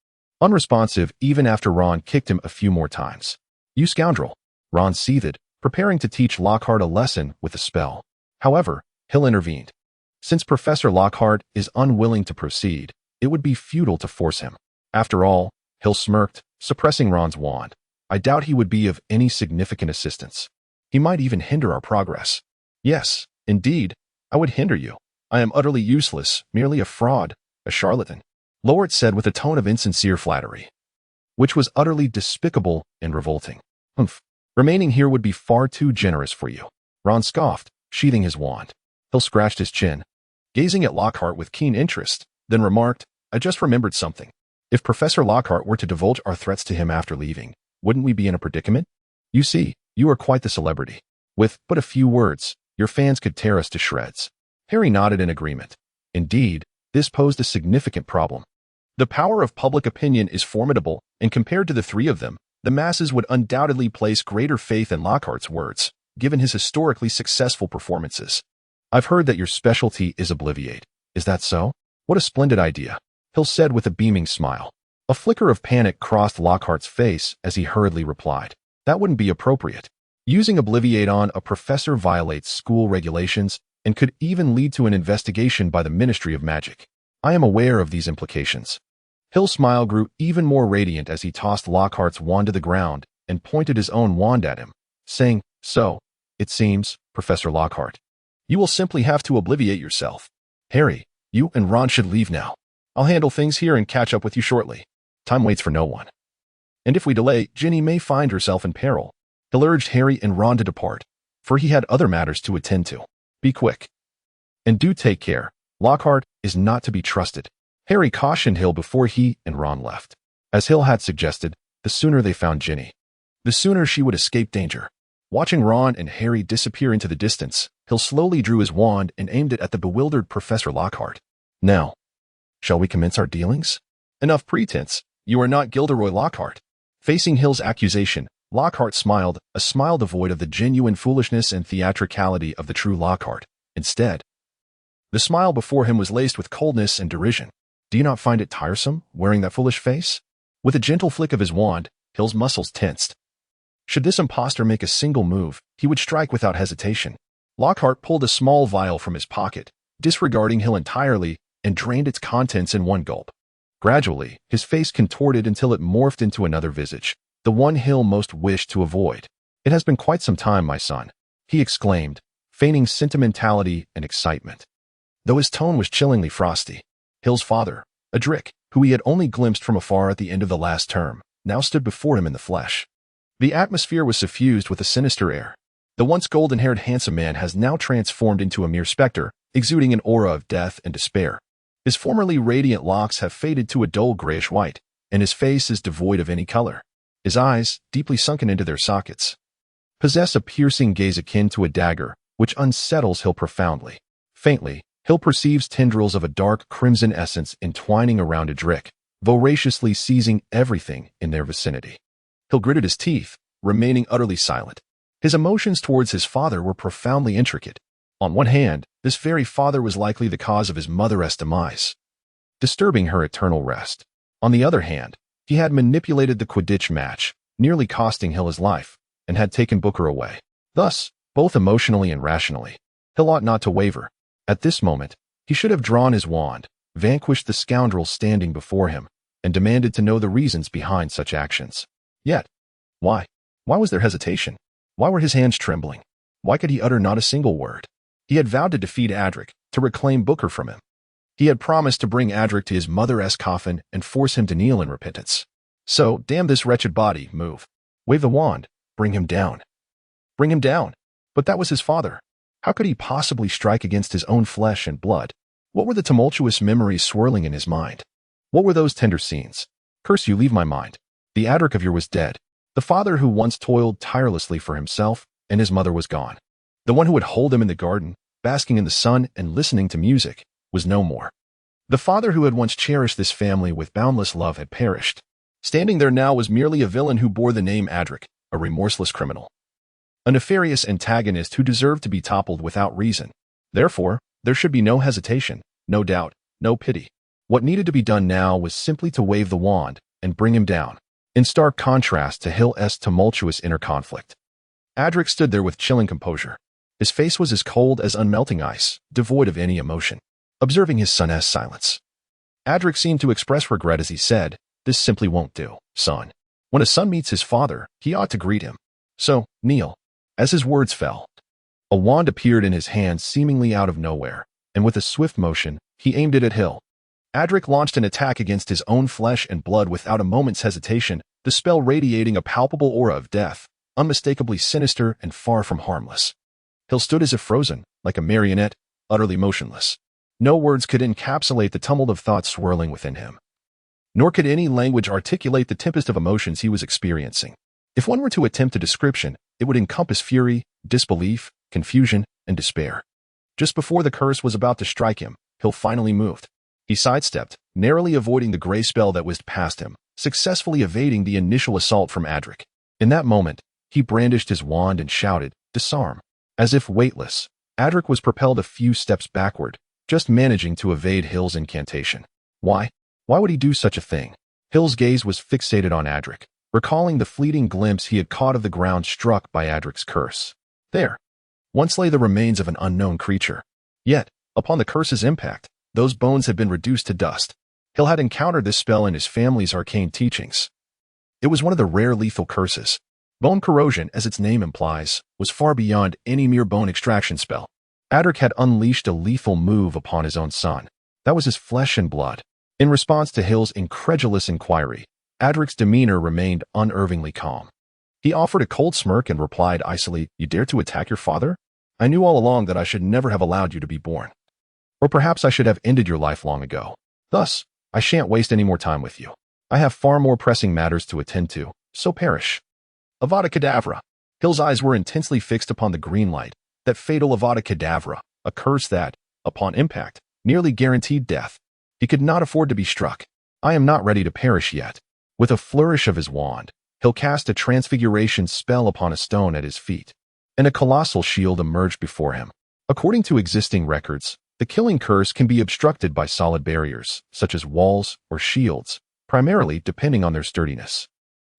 unresponsive even after Ron kicked him a few more times. "You scoundrel," Ron seethed, preparing to teach Lockhart a lesson with a spell. However, Hill intervened. Since Professor Lockhart is unwilling to proceed, it would be futile to force him. After all, Hill smirked, suppressing Ron's wand. "I doubt he would be of any significant assistance. He might even hinder our progress." "Yes, indeed, I would hinder you. I am utterly useless, merely a fraud, a charlatan," Lowert said with a tone of insincere flattery, which was utterly despicable and revolting. "Humph. Remaining here would be far too generous for you," Ron scoffed, sheathing his wand. Hill scratched his chin, gazing at Lockhart with keen interest, then remarked, "I just remembered something. If Professor Lockhart were to divulge our threats to him after leaving, wouldn't we be in a predicament? You see, you are quite the celebrity. With but a few words, your fans could tear us to shreds." Harry nodded in agreement. Indeed, this posed a significant problem. The power of public opinion is formidable, and compared to the three of them, the masses would undoubtedly place greater faith in Lockhart's words, given his historically successful performances. "I've heard that your specialty is obliviate. Is that so? What a splendid idea," Hill said with a beaming smile. A flicker of panic crossed Lockhart's face as he hurriedly replied, "That wouldn't be appropriate. Using obliviate on a professor violates school regulations and could even lead to an investigation by the Ministry of Magic. I am aware of these implications." Hill's smile grew even more radiant as he tossed Lockhart's wand to the ground and pointed his own wand at him, saying, "So, it seems, Professor Lockhart, you will simply have to obliviate yourself. Harry, you and Ron should leave now. I'll handle things here and catch up with you shortly. Time waits for no one. And if we delay, Ginny may find herself in peril." Hill urged Harry and Ron to depart, for he had other matters to attend to. "Be quick. And do take care. Lockhart is not to be trusted," Harry cautioned Hill before he and Ron left. As Hill had suggested, the sooner they found Ginny, the sooner she would escape danger. Watching Ron and Harry disappear into the distance, Hill slowly drew his wand and aimed it at the bewildered Professor Lockhart. "Now, shall we commence our dealings?" "Enough pretense. You are not Gilderoy Lockhart." Facing Hill's accusation, Lockhart smiled, a smile devoid of the genuine foolishness and theatricality of the true Lockhart. Instead, the smile before him was laced with coldness and derision. "Do you not find it tiresome, wearing that foolish face?" With a gentle flick of his wand, Hill's muscles tensed. Should this impostor make a single move, he would strike without hesitation. Lockhart pulled a small vial from his pocket, disregarding Hill entirely, and drained its contents in one gulp. Gradually, his face contorted until it morphed into another visage, the one Hill most wished to avoid. "It has been quite some time, my son," he exclaimed, feigning sentimentality and excitement, though his tone was chillingly frosty. Hill's father, Adric, who he had only glimpsed from afar at the end of the last term, now stood before him in the flesh. The atmosphere was suffused with a sinister air. The once golden-haired handsome man has now transformed into a mere specter, exuding an aura of death and despair. His formerly radiant locks have faded to a dull grayish white, and his face is devoid of any color. His eyes, deeply sunken into their sockets, possess a piercing gaze akin to a dagger, which unsettles Hill profoundly. Faintly, Hill perceives tendrils of a dark crimson essence entwining around Adric, voraciously seizing everything in their vicinity. Hill gritted his teeth, remaining utterly silent. His emotions towards his father were profoundly intricate. On one hand, this very father was likely the cause of his mother's demise, disturbing her eternal rest. On the other hand, he had manipulated the Quidditch match, nearly costing Hill his life, and had taken Booker away. Thus, both emotionally and rationally, Hill ought not to waver. At this moment, he should have drawn his wand, vanquished the scoundrel standing before him, and demanded to know the reasons behind such actions. Yet, why? Why was there hesitation? Why were his hands trembling? Why could he utter not a single word? He had vowed to defeat Adric, to reclaim Booker from him. He had promised to bring Adric to his mother's coffin and force him to kneel in repentance. So, damn this wretched body, move. Wave the wand, bring him down. Bring him down. But that was his father. How could he possibly strike against his own flesh and blood? What were the tumultuous memories swirling in his mind? What were those tender scenes? Curse you, leave my mind. The Adric of yore was dead. The father who once toiled tirelessly for himself and his mother was gone. The one who would hold him in the garden, basking in the sun and listening to music, was no more. The father who had once cherished this family with boundless love had perished. Standing there now was merely a villain who bore the name Adric, a remorseless criminal. A nefarious antagonist who deserved to be toppled without reason. Therefore, there should be no hesitation, no doubt, no pity. What needed to be done now was simply to wave the wand and bring him down, in stark contrast to Hill's tumultuous inner conflict. Adric stood there with chilling composure. His face was as cold as unmelting ice, devoid of any emotion. Observing his son's silence, Adric seemed to express regret as he said, "This simply won't do, son. When a son meets his father, he ought to greet him. So, kneel." As his words fell, a wand appeared in his hand seemingly out of nowhere, and with a swift motion, he aimed it at Hill. Adric launched an attack against his own flesh and blood without a moment's hesitation, the spell radiating a palpable aura of death, unmistakably sinister and far from harmless. Hill stood as if frozen, like a marionette, utterly motionless. No words could encapsulate the tumult of thoughts swirling within him. Nor could any language articulate the tempest of emotions he was experiencing. If one were to attempt a description, it would encompass fury, disbelief, confusion, and despair. Just before the curse was about to strike him, Hill finally moved. He sidestepped, narrowly avoiding the gray spell that whizzed past him, successfully evading the initial assault from Adric. In that moment, he brandished his wand and shouted, "Disarm." As if weightless, Adric was propelled a few steps backward, just managing to evade Hill's incantation. Why? Why would he do such a thing? Hill's gaze was fixated on Adric, recalling the fleeting glimpse he had caught of the ground struck by Adric's curse. There, once lay the remains of an unknown creature. Yet, upon the curse's impact, those bones had been reduced to dust. Hill had encountered this spell in his family's arcane teachings. It was one of the rare lethal curses. Bone corrosion, as its name implies, was far beyond any mere bone extraction spell. Adric had unleashed a lethal move upon his own son. That was his flesh and blood. In response to Hill's incredulous inquiry, Adric's demeanor remained unervingly calm. He offered a cold smirk and replied icily, "You dare to attack your father? I knew all along that I should never have allowed you to be born. Or perhaps I should have ended your life long ago. Thus, I shan't waste any more time with you. I have far more pressing matters to attend to, so perish." Avada Kedavra. Hill's eyes were intensely fixed upon the green light, that fatal Avada Kedavra, a curse that, upon impact, nearly guaranteed death. He could not afford to be struck. "I am not ready to perish yet." With a flourish of his wand, Hill cast a transfiguration spell upon a stone at his feet, and a colossal shield emerged before him. According to existing records, the killing curse can be obstructed by solid barriers, such as walls or shields, primarily depending on their sturdiness.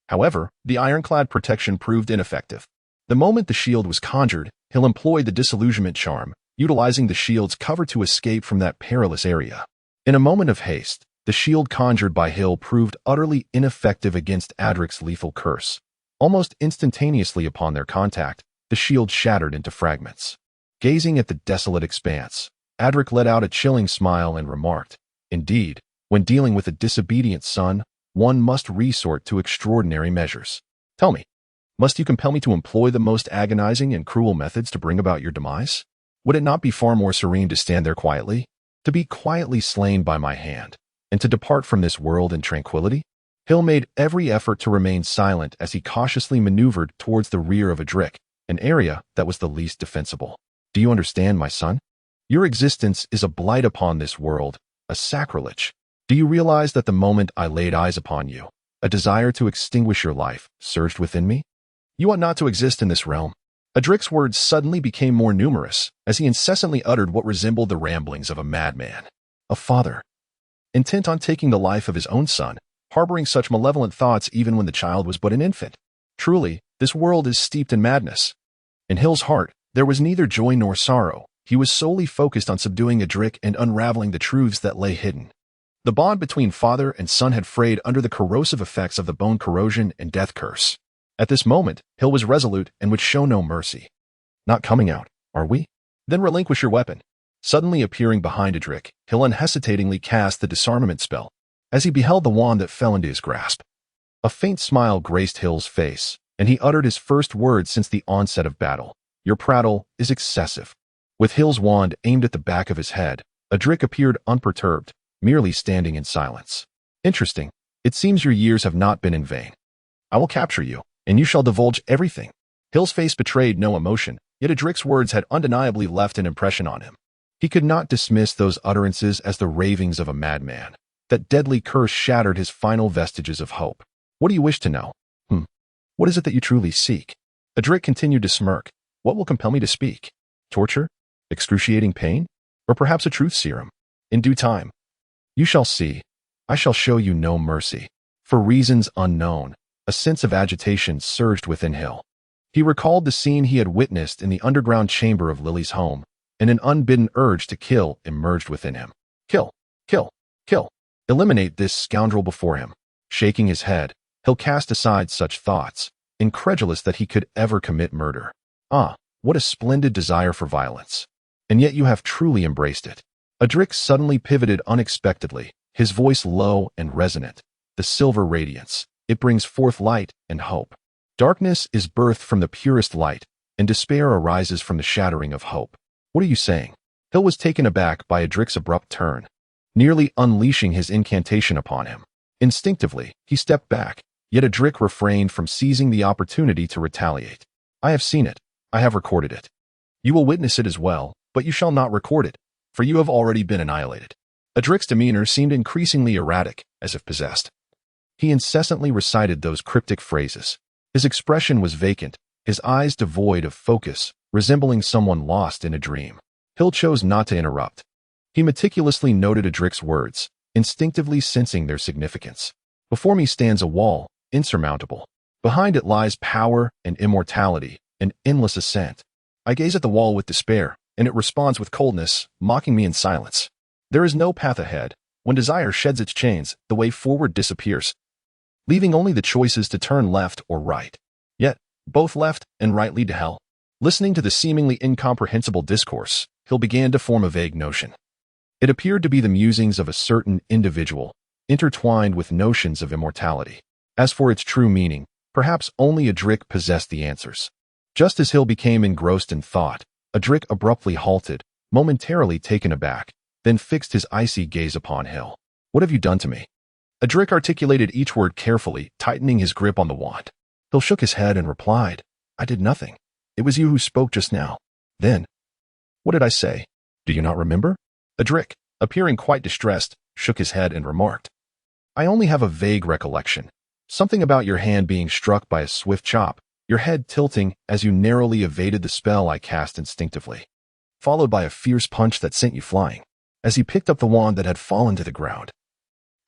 However, the ironclad protection proved ineffective. The moment the shield was conjured, Hill employed the disillusionment charm, utilizing the shield's cover to escape from that perilous area. In a moment of haste, the shield conjured by Hill proved utterly ineffective against Adric's lethal curse. Almost instantaneously upon their contact, the shield shattered into fragments. Gazing at the desolate expanse, Adric let out a chilling smile and remarked, "Indeed, when dealing with a disobedient son, one must resort to extraordinary measures. Tell me, must you compel me to employ the most agonizing and cruel methods to bring about your demise? Would it not be far more serene to stand there quietly, to be quietly slain by my hand, and to depart from this world in tranquility?" Hill made every effort to remain silent as he cautiously maneuvered towards the rear of Adric, an area that was the least defensible. "Do you understand, my son? Your existence is a blight upon this world, a sacrilege. Do you realize that the moment I laid eyes upon you, a desire to extinguish your life surged within me? You ought not to exist in this realm." Adric's words suddenly became more numerous, as he incessantly uttered what resembled the ramblings of a madman. A father, intent on taking the life of his own son, harboring such malevolent thoughts even when the child was but an infant. Truly, this world is steeped in madness. In Hill's heart, there was neither joy nor sorrow. He was solely focused on subduing Adric and unraveling the truths that lay hidden. The bond between father and son had frayed under the corrosive effects of the bone corrosion and death curse. At this moment, Hill was resolute and would show no mercy. "Not coming out, are we? Then relinquish your weapon." Suddenly appearing behind Adric, Hill unhesitatingly cast the disarmament spell, as he beheld the wand that fell into his grasp. A faint smile graced Hill's face, and he uttered his first words since the onset of battle. "Your prattle is excessive." With Hill's wand aimed at the back of his head, Adric appeared unperturbed, merely standing in silence. Interesting. It seems your years have not been in vain. I will capture you, and you shall divulge everything. Hill's face betrayed no emotion, yet Adric's words had undeniably left an impression on him. He could not dismiss those utterances as the ravings of a madman. That deadly curse shattered his final vestiges of hope. What do you wish to know? What is it that you truly seek? Adric continued to smirk. What will compel me to speak? Torture? Excruciating pain? Or perhaps a truth serum? In due time. You shall see. I shall show you no mercy. For reasons unknown, a sense of agitation surged within Hill. He recalled the scene he had witnessed in the underground chamber of Lily's home, and an unbidden urge to kill emerged within him. Kill, kill, kill. Eliminate this scoundrel before him. Shaking his head, Hill cast aside such thoughts, incredulous that he could ever commit murder. Ah, what a splendid desire for violence. And yet you have truly embraced it. Adric suddenly pivoted unexpectedly, his voice low and resonant. The silver radiance, it brings forth light and hope. Darkness is birthed from the purest light, and despair arises from the shattering of hope. What are you saying? Hill was taken aback by Adric's abrupt turn, nearly unleashing his incantation upon him. Instinctively, he stepped back, yet Adric refrained from seizing the opportunity to retaliate. I have seen it. I have recorded it. You will witness it as well, but you shall not record it, for you have already been annihilated. Adric's demeanor seemed increasingly erratic, as if possessed. He incessantly recited those cryptic phrases. His expression was vacant, his eyes devoid of focus, resembling someone lost in a dream. Hill chose not to interrupt. He meticulously noted Adric's words, instinctively sensing their significance. Before me stands a wall, insurmountable. Behind it lies power and immortality, an endless ascent. I gaze at the wall with despair, and it responds with coldness, mocking me in silence. There is no path ahead. When desire sheds its chains, the way forward disappears, leaving only the choices to turn left or right. Yet, both left and right lead to hell. Listening to the seemingly incomprehensible discourse, Hill began to form a vague notion. It appeared to be the musings of a certain individual, intertwined with notions of immortality. As for its true meaning, perhaps only Adric possessed the answers. Just as Hill became engrossed in thought, Adric abruptly halted, momentarily taken aback, then fixed his icy gaze upon Hill. What have you done to me? Adric articulated each word carefully, tightening his grip on the wand. Hill shook his head and replied, I did nothing. It was you who spoke just now. Then, what did I say? Do you not remember? Adric, appearing quite distressed, shook his head and remarked, I only have a vague recollection. Something about your hand being struck by a swift chop, your head tilting as you narrowly evaded the spell I cast instinctively, followed by a fierce punch that sent you flying, as he picked up the wand that had fallen to the ground.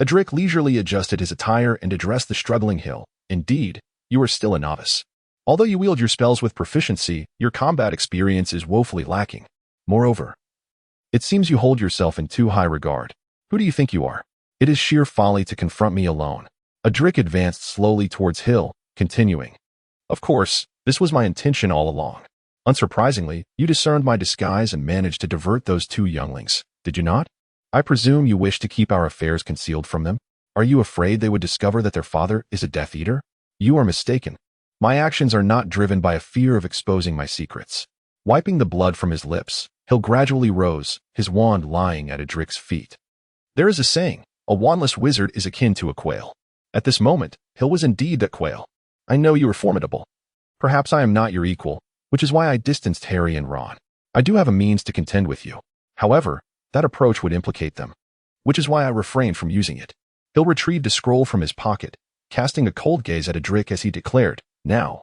Adric leisurely adjusted his attire and addressed the struggling Hill. Indeed, you are still a novice. Although you wield your spells with proficiency, your combat experience is woefully lacking. Moreover, it seems you hold yourself in too high regard. Who do you think you are? It is sheer folly to confront me alone. Adric advanced slowly towards Hill, continuing, Of course, this was my intention all along. Unsurprisingly, you discerned my disguise and managed to divert those two younglings, did you not? I presume you wish to keep our affairs concealed from them? Are you afraid they would discover that their father is a Death Eater? You are mistaken. My actions are not driven by a fear of exposing my secrets. Wiping the blood from his lips, Hill gradually rose, his wand lying at Adric's feet. There is a saying, a wandless wizard is akin to a quail. At this moment, Hill was indeed that quail. I know you are formidable. Perhaps I am not your equal, which is why I distanced Harry and Ron. I do have a means to contend with you. However, that approach would implicate them, which is why I refrained from using it. Hill retrieved a scroll from his pocket, casting a cold gaze at Adric as he declared, Now,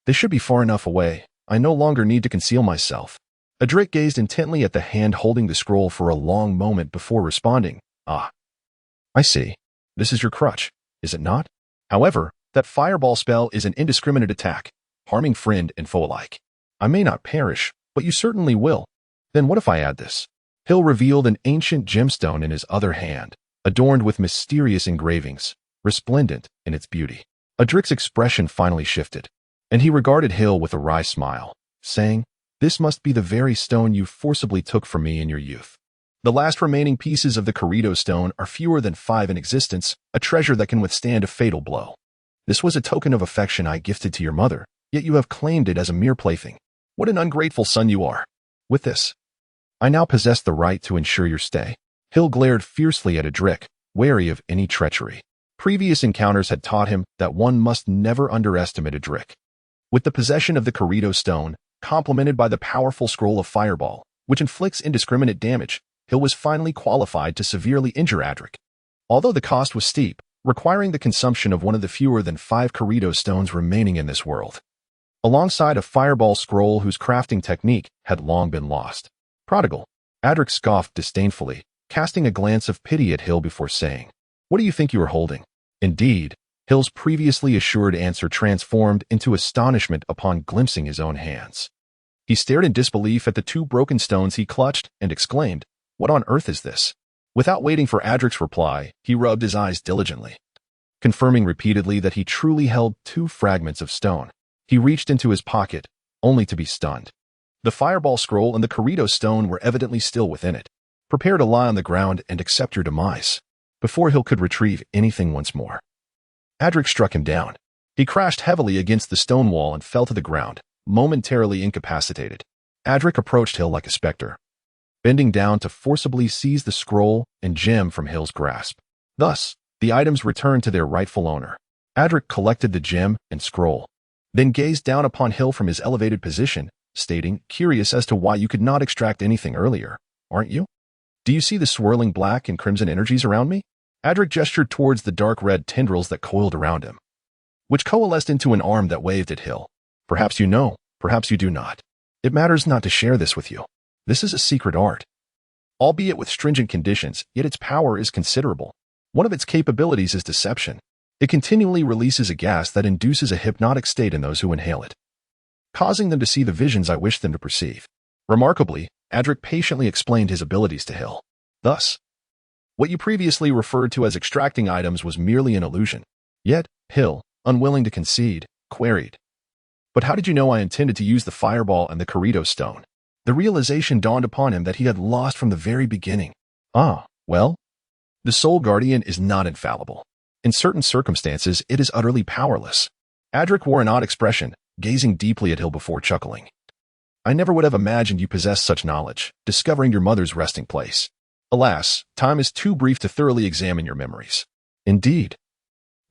they should be far enough away. I no longer need to conceal myself. Adric gazed intently at the hand holding the scroll for a long moment before responding, Ah, I see. This is your crutch, is it not? However, that fireball spell is an indiscriminate attack, harming friend and foe alike. I may not perish, but you certainly will. Then what if I add this? Hill revealed an ancient gemstone in his other hand, adorned with mysterious engravings, resplendent in its beauty. Adric's expression finally shifted, and he regarded Hill with a wry smile, saying, This must be the very stone you forcibly took from me in your youth. The last remaining pieces of the Corrido stone are fewer than 5 in existence, a treasure that can withstand a fatal blow. This was a token of affection I gifted to your mother, yet you have claimed it as a mere plaything. What an ungrateful son you are. With this, I now possess the right to ensure your stay. Hill glared fiercely at Adric, wary of any treachery. Previous encounters had taught him that one must never underestimate Adric. With the possession of the Corrido Stone, complemented by the powerful Scroll of Fireball, which inflicts indiscriminate damage, Hill was finally qualified to severely injure Adric. Although the cost was steep, requiring the consumption of one of the fewer than 5 Corrido Stones remaining in this world, alongside a Fireball Scroll whose crafting technique had long been lost. Prodigal. Adric scoffed disdainfully, casting a glance of pity at Hill before saying, "What do you think you are holding?" Indeed, Hill's previously assured answer transformed into astonishment upon glimpsing his own hands. He stared in disbelief at the 2 broken stones he clutched and exclaimed, "What on earth is this?" Without waiting for Adric's reply, he rubbed his eyes diligently. Confirming repeatedly that he truly held 2 fragments of stone, he reached into his pocket, only to be stunned. The Fireball Scroll and the Corrido Stone were evidently still within it. Prepare to lie on the ground and accept your demise, before Hill could retrieve anything once more. Adric struck him down. He crashed heavily against the stone wall and fell to the ground, momentarily incapacitated. Adric approached Hill like a specter, bending down to forcibly seize the scroll and gem from Hill's grasp. Thus, the items returned to their rightful owner. Adric collected the gem and scroll, then gazed down upon Hill from his elevated position, stating, "Curious as to why you could not extract anything earlier, aren't you? Do you see the swirling black and crimson energies around me?" Adric gestured towards the dark red tendrils that coiled around him, which coalesced into an arm that waved at Hill. "Perhaps you know, perhaps you do not. It matters not to share this with you. This is a secret art. Albeit with stringent conditions, yet its power is considerable. One of its capabilities is deception. It continually releases a gas that induces a hypnotic state in those who inhale it, causing them to see the visions I wish them to perceive." Remarkably, Adric patiently explained his abilities to Hill. Thus, what you previously referred to as extracting items was merely an illusion. Yet, Hill, unwilling to concede, queried, "But how did you know I intended to use the Fireball and the Corrido Stone?" The realization dawned upon him that he had lost from the very beginning. Well, the Soul Guardian is not infallible. In certain circumstances, it is utterly powerless. Adric wore an odd expression, gazing deeply at Hill before chuckling. "I never would have imagined you possessed such knowledge, discovering your mother's resting place. Alas, time is too brief to thoroughly examine your memories." Indeed,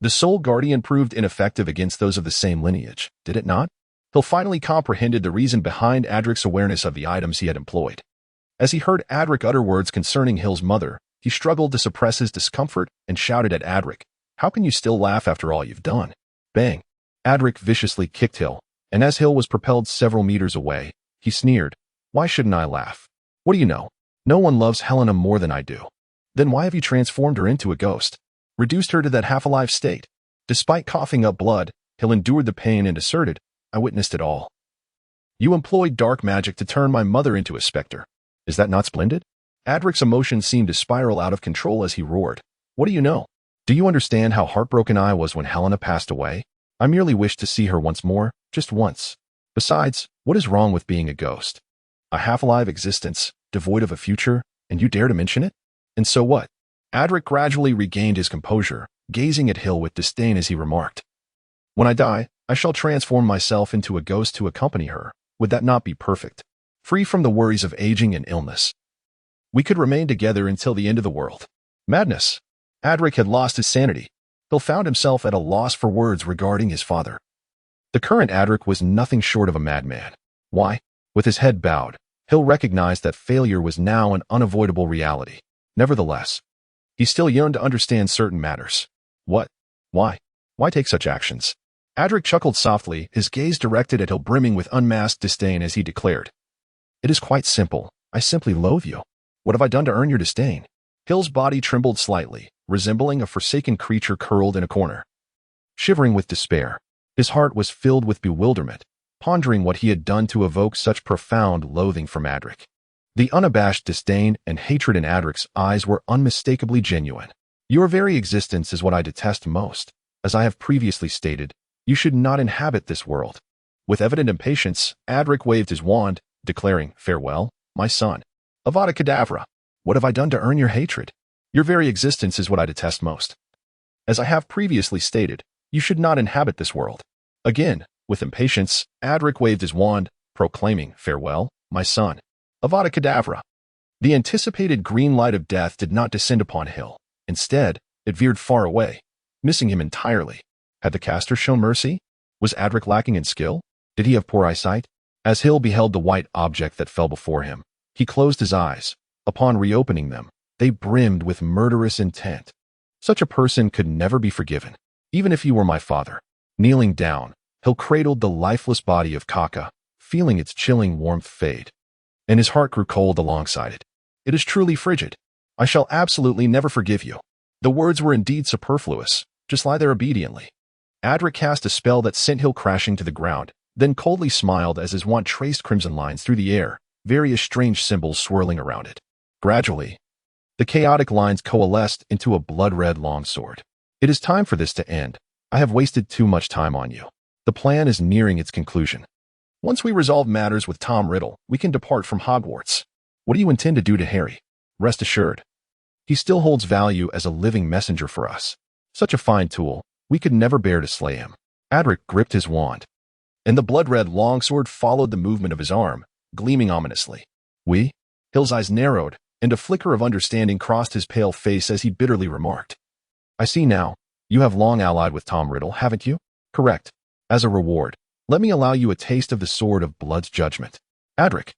the Soul Guardian proved ineffective against those of the same lineage, did it not? Hill finally comprehended the reason behind Adric's awareness of the items he had employed. As he heard Adric utter words concerning Hill's mother, he struggled to suppress his discomfort and shouted at Adric, "How can you still laugh after all you've done?" Bang! Adric viciously kicked Hill, and as Hill was propelled several meters away, he sneered, "Why shouldn't I laugh? What do you know? No one loves Helena more than I do. Then why have you transformed her into a ghost? Reduced her to that half-alive state?" Despite coughing up blood, Hill endured the pain and asserted, "I witnessed it all. You employed dark magic to turn my mother into a specter. Is that not splendid?" Adric's emotions seemed to spiral out of control as he roared, "What do you know? Do you understand how heartbroken I was when Helena passed away? I merely wished to see her once more, just once. Besides, what is wrong with being a ghost? A half-alive existence, devoid of a future, and you dare to mention it? And so what?" Adric gradually regained his composure, gazing at Hill with disdain as he remarked, "When I die, I shall transform myself into a ghost to accompany her. Would that not be perfect? Free from the worries of aging and illness. We could remain together until the end of the world." Madness! Adric had lost his sanity. Hill found himself at a loss for words regarding his father. The current Adric was nothing short of a madman. Why? With his head bowed, Hill recognized that failure was now an unavoidable reality. Nevertheless, he still yearned to understand certain matters. What? Why? Why take such actions? Adric chuckled softly, his gaze directed at Hill brimming with unmasked disdain as he declared, "It is quite simple. I simply loathe you. What have I done to earn your disdain?" Hill's body trembled slightly, resembling a forsaken creature curled in a corner. Shivering with despair, his heart was filled with bewilderment, pondering what he had done to evoke such profound loathing from Adric. The unabashed disdain and hatred in Adric's eyes were unmistakably genuine. "Your very existence is what I detest most. As I have previously stated, you should not inhabit this world." With evident impatience, Adric waved his wand, declaring, "Farewell, my son. Avada Kedavra. What have I done to earn your hatred? Your very existence is what I detest most. As I have previously stated, you should not inhabit this world." Again, with impatience, Adric waved his wand, proclaiming, "Farewell, my son. Avada Kedavra." The anticipated green light of death did not descend upon Hill. Instead, it veered far away, missing him entirely. Had the caster shown mercy? Was Adric lacking in skill? Did he have poor eyesight? As Hill beheld the white object that fell before him, he closed his eyes. Upon reopening them, they brimmed with murderous intent. Such a person could never be forgiven, even if he were my father. Kneeling down, Hill cradled the lifeless body of Kaka, feeling its chilling warmth fade. And his heart grew cold alongside it. It is truly frigid. I shall absolutely never forgive you. The words were indeed superfluous. Just lie there obediently. Adric cast a spell that sent Hill crashing to the ground, then coldly smiled as his wand traced crimson lines through the air, various strange symbols swirling around it. Gradually, the chaotic lines coalesced into a blood-red longsword. It is time for this to end. I have wasted too much time on you. The plan is nearing its conclusion. Once we resolve matters with Tom Riddle, we can depart from Hogwarts. What do you intend to do to Harry? Rest assured, he still holds value as a living messenger for us. Such a fine tool, we could never bear to slay him. Adric gripped his wand, and the blood-red longsword followed the movement of his arm, gleaming ominously. We? Hill's eyes narrowed, and a flicker of understanding crossed his pale face as he bitterly remarked. I see now. You have long allied with Tom Riddle, haven't you? Correct. As a reward, let me allow you a taste of the sword of blood's judgment. Adric,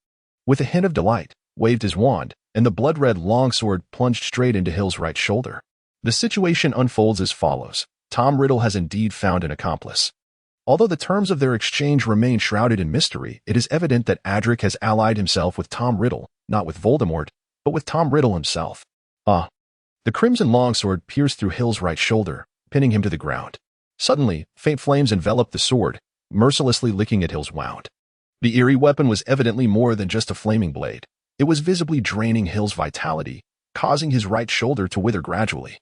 with a hint of delight, waved his wand, and the blood-red longsword plunged straight into Hill's right shoulder. The situation unfolds as follows. Tom Riddle has indeed found an accomplice. Although the terms of their exchange remain shrouded in mystery, it is evident that Adric has allied himself with Tom Riddle, not with Voldemort, but with Tom Riddle himself. Ah! The crimson longsword pierced through Hill's right shoulder, pinning him to the ground. Suddenly, faint flames enveloped the sword, mercilessly licking at Hill's wound. The eerie weapon was evidently more than just a flaming blade. It was visibly draining Hill's vitality, causing his right shoulder to wither gradually,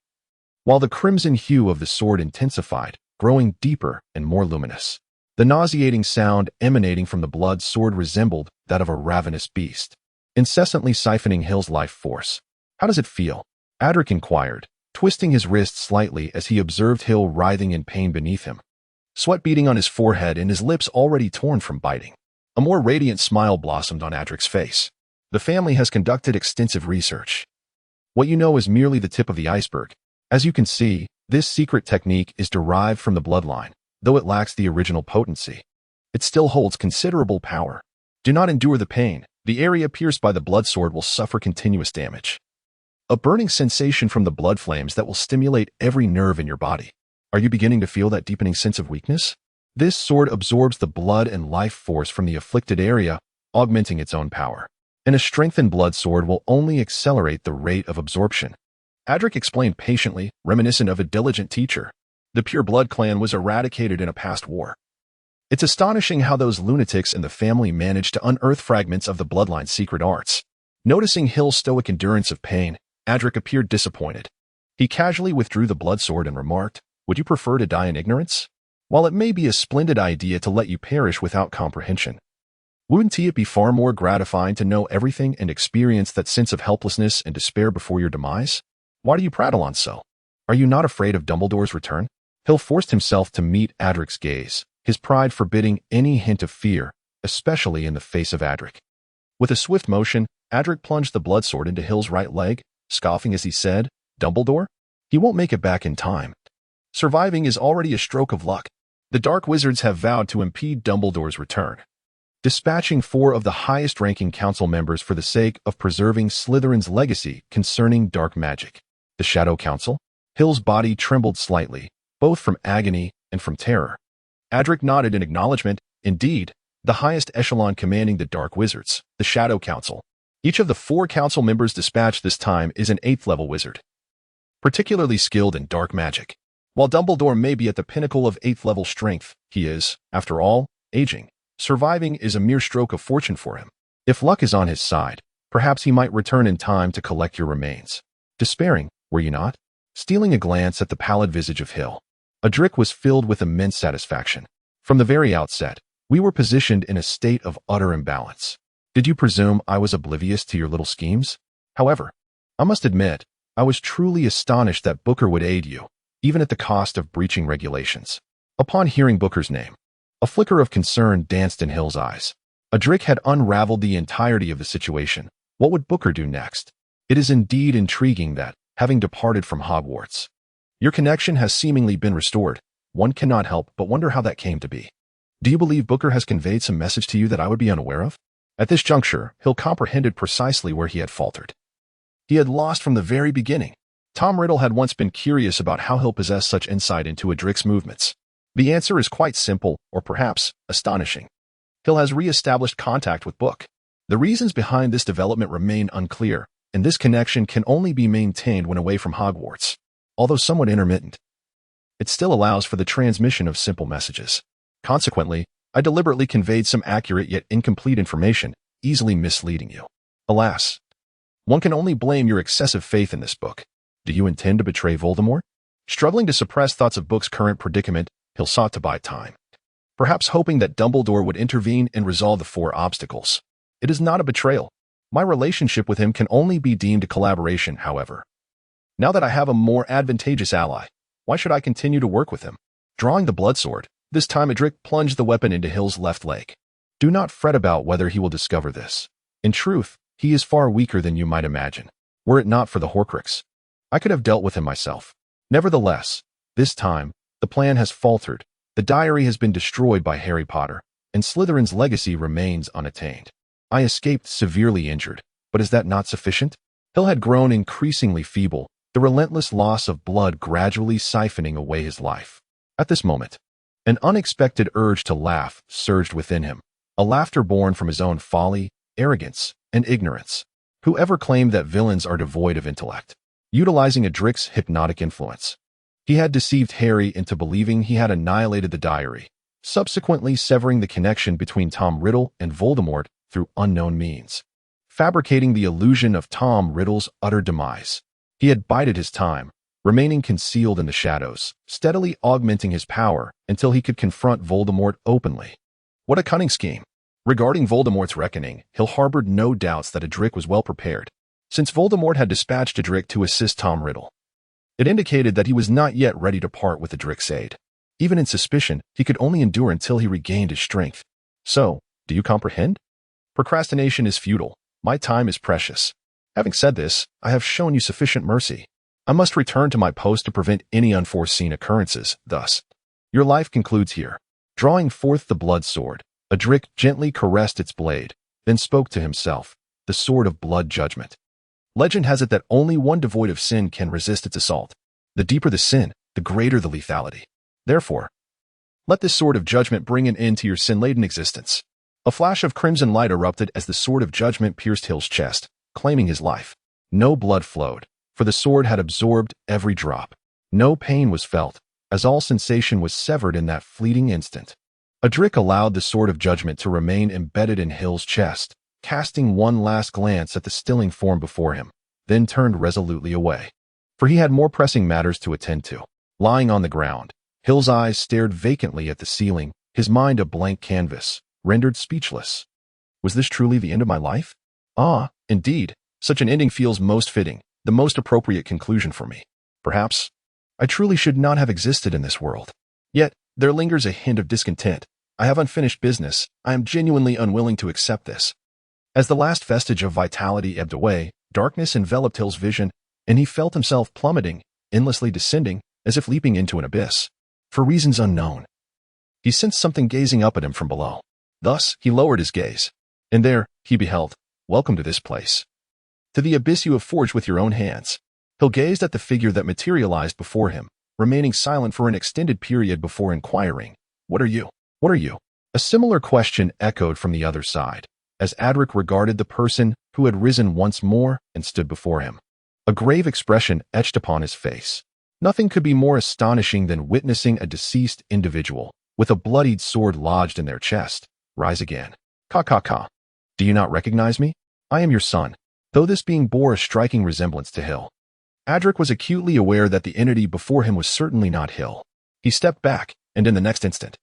while the crimson hue of the sword intensified, growing deeper and more luminous. The nauseating sound emanating from the blood sword resembled that of a ravenous beast, incessantly siphoning Hill's life force. How does it feel? Adric inquired, twisting his wrist slightly as he observed Hill writhing in pain beneath him, sweat beading on his forehead and his lips already torn from biting. A more radiant smile blossomed on Adric's face. The family has conducted extensive research. What you know is merely the tip of the iceberg. As you can see, this secret technique is derived from the bloodline. Though it lacks the original potency, it still holds considerable power. Do not endure the pain. The area pierced by the blood sword will suffer continuous damage. A burning sensation from the blood flames that will stimulate every nerve in your body. Are you beginning to feel that deepening sense of weakness? This sword absorbs the blood and life force from the afflicted area, augmenting its own power. And a strengthened blood sword will only accelerate the rate of absorption. Adric explained patiently, reminiscent of a diligent teacher. The Pure Blood clan was eradicated in a past war. It's astonishing how those lunatics in the family managed to unearth fragments of the bloodline's secret arts. Noticing Hill's stoic endurance of pain, Adric appeared disappointed. He casually withdrew the blood sword and remarked, "Would you prefer to die in ignorance? While it may be a splendid idea to let you perish without comprehension, wouldn't it be far more gratifying to know everything and experience that sense of helplessness and despair before your demise? Why do you prattle on so? Are you not afraid of Dumbledore's return?" Hill forced himself to meet Adric's gaze, his pride forbidding any hint of fear, especially in the face of Adric. With a swift motion, Adric plunged the blood sword into Hill's right leg, scoffing as he said, "Dumbledore? He won't make it back in time. Surviving is already a stroke of luck. The Dark Wizards have vowed to impede Dumbledore's return, dispatching 4 of the highest-ranking council members for the sake of preserving Slytherin's legacy concerning dark magic." The Shadow Council? Hill's body trembled slightly, both from agony and from terror. Adric nodded in acknowledgement. Indeed, the highest echelon commanding the Dark Wizards, the Shadow Council. Each of the 4 council members dispatched this time is an 8th-level wizard, particularly skilled in dark magic. While Dumbledore may be at the pinnacle of 8th-level strength, he is, after all, aging. Surviving is a mere stroke of fortune for him. If luck is on his side, perhaps he might return in time to collect your remains. Despairing, were you not? Stealing a glance at the pallid visage of Hill, Adric was filled with immense satisfaction. From the very outset, we were positioned in a state of utter imbalance. Did you presume I was oblivious to your little schemes? However, I must admit, I was truly astonished that Booker would aid you, even at the cost of breaching regulations. Upon hearing Booker's name, a flicker of concern danced in Hill's eyes. Adric had unraveled the entirety of the situation. What would Booker do next? It is indeed intriguing that, having departed from Hogwarts. Your connection has seemingly been restored. One cannot help but wonder how that came to be. Do you believe Booker has conveyed some message to you that I would be unaware of? At this juncture, Hill comprehended precisely where he had faltered. He had lost from the very beginning. Tom Riddle had once been curious about how Hill possessed such insight into Adric's movements. The answer is quite simple, or perhaps astonishing. Hill has re-established contact with Book. The reasons behind this development remain unclear, and this connection can only be maintained when away from Hogwarts. Although somewhat intermittent, it still allows for the transmission of simple messages. Consequently, I deliberately conveyed some accurate yet incomplete information, easily misleading you. Alas, one can only blame your excessive faith in this book. Do you intend to betray Voldemort? Struggling to suppress thoughts of Book's current predicament, Hill sought to buy time, perhaps hoping that Dumbledore would intervene and resolve the 4 obstacles. It is not a betrayal. My relationship with him can only be deemed a collaboration, however. Now that I have a more advantageous ally, why should I continue to work with him? Drawing the blood sword, this time Adric plunged the weapon into Hill's left leg. Do not fret about whether he will discover this. In truth, he is far weaker than you might imagine. Were it not for the Horcrux, I could have dealt with him myself. Nevertheless, this time, the plan has faltered. The diary has been destroyed by Harry Potter, and Slytherin's legacy remains unattained. I escaped severely injured, but is that not sufficient? Hill had grown increasingly feeble, the relentless loss of blood gradually siphoning away his life. At this moment, an unexpected urge to laugh surged within him, a laughter born from his own folly, arrogance, and ignorance. Whoever claimed that villains are devoid of intellect? Utilizing Adric's hypnotic influence, he had deceived Harry into believing he had annihilated the diary, subsequently severing the connection between Tom Riddle and Voldemort through unknown means, fabricating the illusion of Tom Riddle's utter demise. He had bided his time, remaining concealed in the shadows, steadily augmenting his power until he could confront Voldemort openly. What a cunning scheme! Regarding Voldemort's reckoning, Hill harbored no doubts that Adric was well prepared, since Voldemort had dispatched Adric to assist Tom Riddle. It indicated that he was not yet ready to part with Adric's aid. Even in suspicion, he could only endure until he regained his strength. So, do you comprehend? Procrastination is futile. My time is precious. Having said this, I have shown you sufficient mercy. I must return to my post to prevent any unforeseen occurrences. Thus, your life concludes here. Drawing forth the blood sword, Adric gently caressed its blade, then spoke to himself, the sword of blood judgment. Legend has it that only one devoid of sin can resist its assault. The deeper the sin, the greater the lethality. Therefore, let this sword of judgment bring an end to your sin-laden existence. A flash of crimson light erupted as the sword of judgment pierced Hill's chest, claiming his life. No blood flowed, for the sword had absorbed every drop. No pain was felt, as all sensation was severed in that fleeting instant. Adric allowed the sword of judgment to remain embedded in Hill's chest, casting one last glance at the stilling form before him, then turned resolutely away. For he had more pressing matters to attend to. Lying on the ground, Hill's eyes stared vacantly at the ceiling, his mind a blank canvas, rendered speechless. Was this truly the end of my life? Ah, indeed, such an ending feels most fitting, the most appropriate conclusion for me. Perhaps I truly should not have existed in this world. Yet, there lingers a hint of discontent. I have unfinished business. I am genuinely unwilling to accept this. As the last vestige of vitality ebbed away, darkness enveloped Hill's vision, and he felt himself plummeting, endlessly descending, as if leaping into an abyss. For reasons unknown, he sensed something gazing up at him from below. Thus, he lowered his gaze. And there, he beheld, welcome to this place. To the abyss you have forged with your own hands. Hill gazed at the figure that materialized before him, remaining silent for an extended period before inquiring, What are you? What are you? A similar question echoed from the other side, as Adric regarded the person who had risen once more and stood before him. A grave expression etched upon his face. Nothing could be more astonishing than witnessing a deceased individual, with a bloodied sword lodged in their chest, rise again. Ka. Do you not recognize me? I am your son. Though this being bore a striking resemblance to Hill, Adric was acutely aware that the entity before him was certainly not Hill. He stepped back, and in the next instant,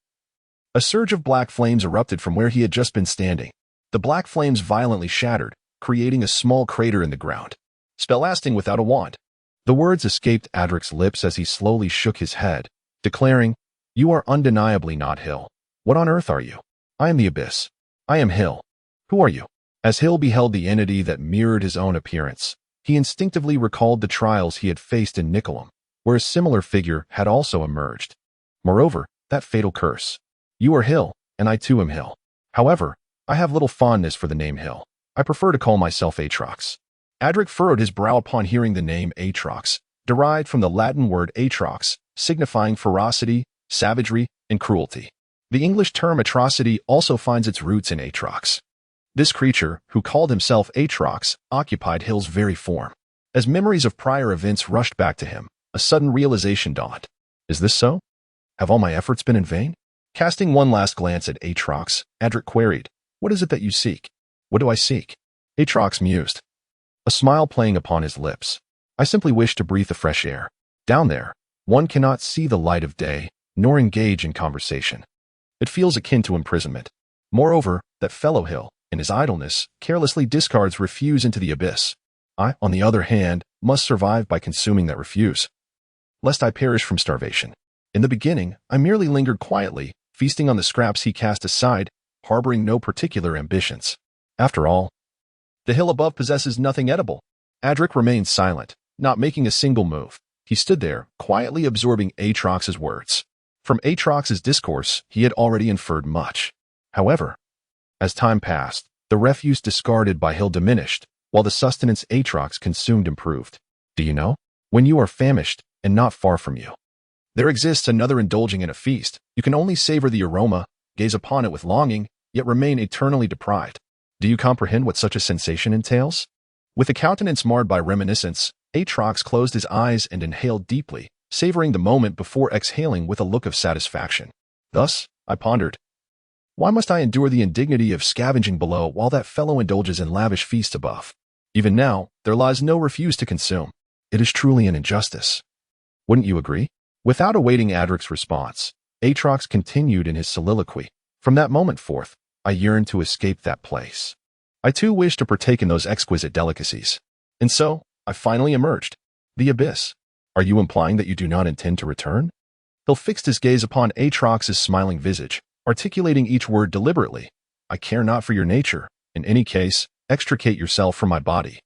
a surge of black flames erupted from where he had just been standing. The black flames violently shattered, creating a small crater in the ground. Spellasting without a wand. The words escaped Adric's lips as he slowly shook his head, declaring, You are undeniably not Hill. What on earth are you? I am the Abyss. I am Hill. Who are you? As Hill beheld the entity that mirrored his own appearance, He instinctively recalled the trials he had faced in Nicolum, where a similar figure had also emerged. Moreover, that fatal curse. You are Hill, and I too am Hill. However, I have little fondness for the name Hill. I prefer to call myself Atrox. Adric furrowed his brow upon hearing the name Atrox, derived from the Latin word atrox, signifying ferocity, savagery, and cruelty. The English term atrocity also finds its roots in Atrox. This creature, who called himself Atrox, occupied Hill's very form. As memories of prior events rushed back to him, a sudden realization dawned. Is this so? Have all my efforts been in vain? Casting one last glance at Atrox, Adric queried, What is it that you seek? What do I seek? Atrox mused, a smile playing upon his lips. I simply wish to breathe the fresh air. Down there, one cannot see the light of day, nor engage in conversation. It feels akin to imprisonment. Moreover, that fellow Hill, in his idleness, carelessly discards refuse into the abyss. I, on the other hand, must survive by consuming that refuse, lest I perish from starvation. In the beginning, I merely lingered quietly, feasting on the scraps he cast aside, harboring no particular ambitions. After all, the hill above possesses nothing edible. Adric remained silent, not making a single move. He stood there, quietly absorbing Atrox's words. From Atrox's discourse, he had already inferred much. However, as time passed, the refuse discarded by Hill diminished, while the sustenance Atrox consumed improved. Do you know? When you are famished, and not far from you, there exists another indulging in a feast. You can only savor the aroma, gaze upon it with longing, yet remain eternally deprived. Do you comprehend what such a sensation entails? With a countenance marred by reminiscence, Atrox closed his eyes and inhaled deeply, savoring the moment before exhaling with a look of satisfaction. Thus, I pondered, why must I endure the indignity of scavenging below while that fellow indulges in lavish feasts above? Even now, there lies no refuse to consume. It is truly an injustice. Wouldn't you agree? Without awaiting Adric's response, Atrox continued in his soliloquy. From that moment forth, I yearned to escape that place. I too wished to partake in those exquisite delicacies. And so, I finally emerged. The abyss. Are you implying that you do not intend to return? Hill fixed his gaze upon Atrox's smiling visage, articulating each word deliberately. I care not for your nature. In any case, extricate yourself from my body,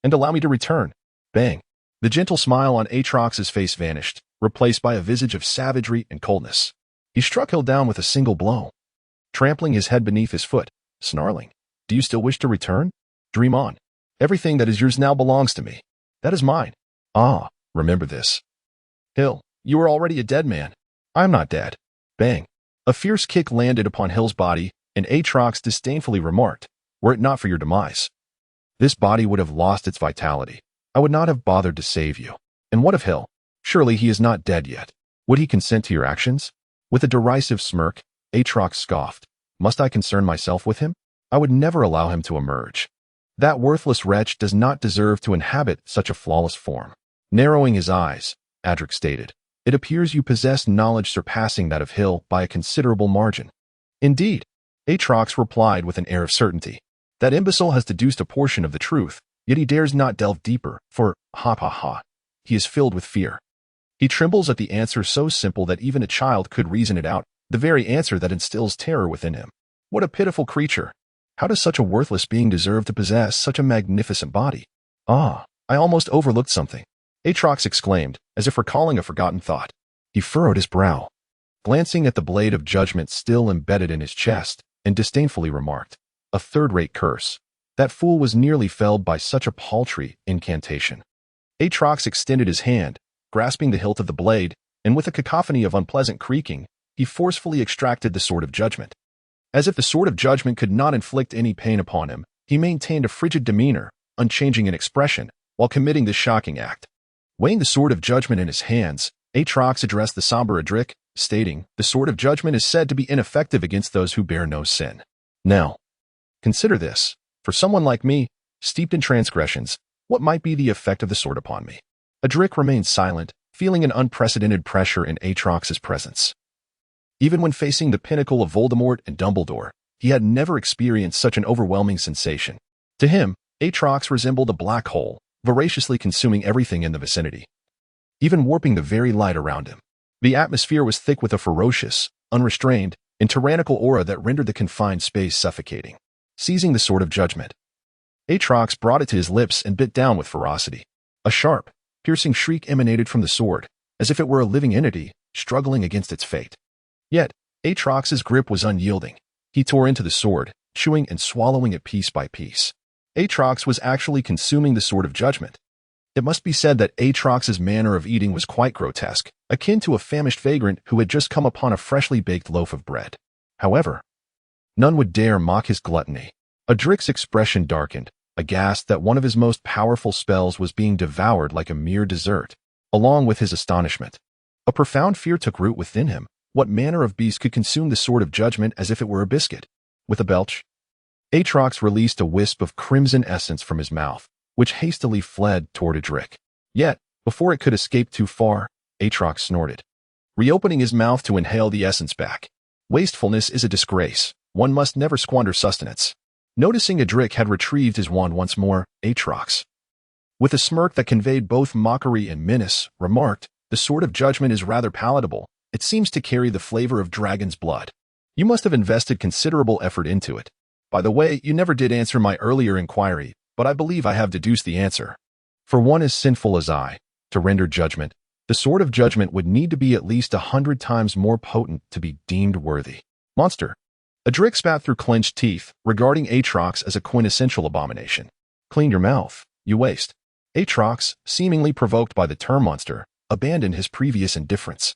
and allow me to return. Bang. The gentle smile on Atrox's face vanished, replaced by a visage of savagery and coldness. He struck Hill down with a single blow, trampling his head beneath his foot, snarling, Do you still wish to return? Dream on. Everything that is yours now belongs to me. That is mine. Ah, remember this. Hill, you are already a dead man. I am not dead. Bang. A fierce kick landed upon Hill's body, and Atrox disdainfully remarked, Were it not for your demise, this body would have lost its vitality. I would not have bothered to save you. And what of Hill? Surely he is not dead yet. Would he consent to your actions? With a derisive smirk, Atrox scoffed. Must I concern myself with him? I would never allow him to emerge. That worthless wretch does not deserve to inhabit such a flawless form. Narrowing his eyes, Adric stated, It appears you possess knowledge surpassing that of Hill by a considerable margin. Indeed, Atrox replied with an air of certainty. That imbecile has deduced a portion of the truth, yet he dares not delve deeper, for, ha, he is filled with fear. He trembles at the answer so simple that even a child could reason it out, the very answer that instills terror within him. What a pitiful creature! How does such a worthless being deserve to possess such a magnificent body? Ah, I almost overlooked something, Atrox exclaimed, as if recalling a forgotten thought. He furrowed his brow, glancing at the blade of judgment still embedded in his chest, and disdainfully remarked, A third-rate curse. That fool was nearly felled by such a paltry incantation. Atrox extended his hand, grasping the hilt of the blade, and with a cacophony of unpleasant creaking, he forcefully extracted the sword of judgment. As if the sword of judgment could not inflict any pain upon him, he maintained a frigid demeanor, unchanging in expression, while committing this shocking act. Weighing the sword of judgment in his hands, Atrox addressed the somber Adric, stating, The sword of judgment is said to be ineffective against those who bear no sin. Now, consider this. For someone like me, steeped in transgressions, what might be the effect of the sword upon me? Adric remained silent, feeling an unprecedented pressure in Atrox's presence. Even when facing the pinnacle of Voldemort and Dumbledore, he had never experienced such an overwhelming sensation. To him, Atrox resembled a black hole, voraciously consuming everything in the vicinity, even warping the very light around him. The atmosphere was thick with a ferocious, unrestrained, and tyrannical aura that rendered the confined space suffocating. Seizing the sword of judgment, Aatrox brought it to his lips and bit down with ferocity. A sharp, piercing shriek emanated from the sword, as if it were a living entity, struggling against its fate. Yet, Aatrox's grip was unyielding. He tore into the sword, chewing and swallowing it piece by piece. Aatrox was actually consuming the Sword of Judgment. It must be said that Aatrox's manner of eating was quite grotesque, akin to a famished vagrant who had just come upon a freshly baked loaf of bread. However, none would dare mock his gluttony. Adric's expression darkened, aghast that one of his most powerful spells was being devoured like a mere dessert. Along with his astonishment, a profound fear took root within him. What manner of beast could consume the Sword of Judgment as if it were a biscuit? With a belch, Aatrox released a wisp of crimson essence from his mouth, which hastily fled toward Adric. Yet, before it could escape too far, Aatrox snorted, reopening his mouth to inhale the essence back. Wastefulness is a disgrace. One must never squander sustenance. Noticing Adric had retrieved his wand once more, Aatrox, with a smirk that conveyed both mockery and menace, remarked, "The Sword of Judgment is rather palatable. It seems to carry the flavor of dragon's blood. You must have invested considerable effort into it. By the way, you never did answer my earlier inquiry, but I believe I have deduced the answer. For one as sinful as I, to render judgment, the Sword of Judgment would need to be at least 100 times more potent to be deemed worthy." Monster. Adric spat through clenched teeth, regarding Aatrox as a quintessential abomination. "Clean your mouth, you waste." Aatrox, seemingly provoked by the term monster, abandoned his previous indifference.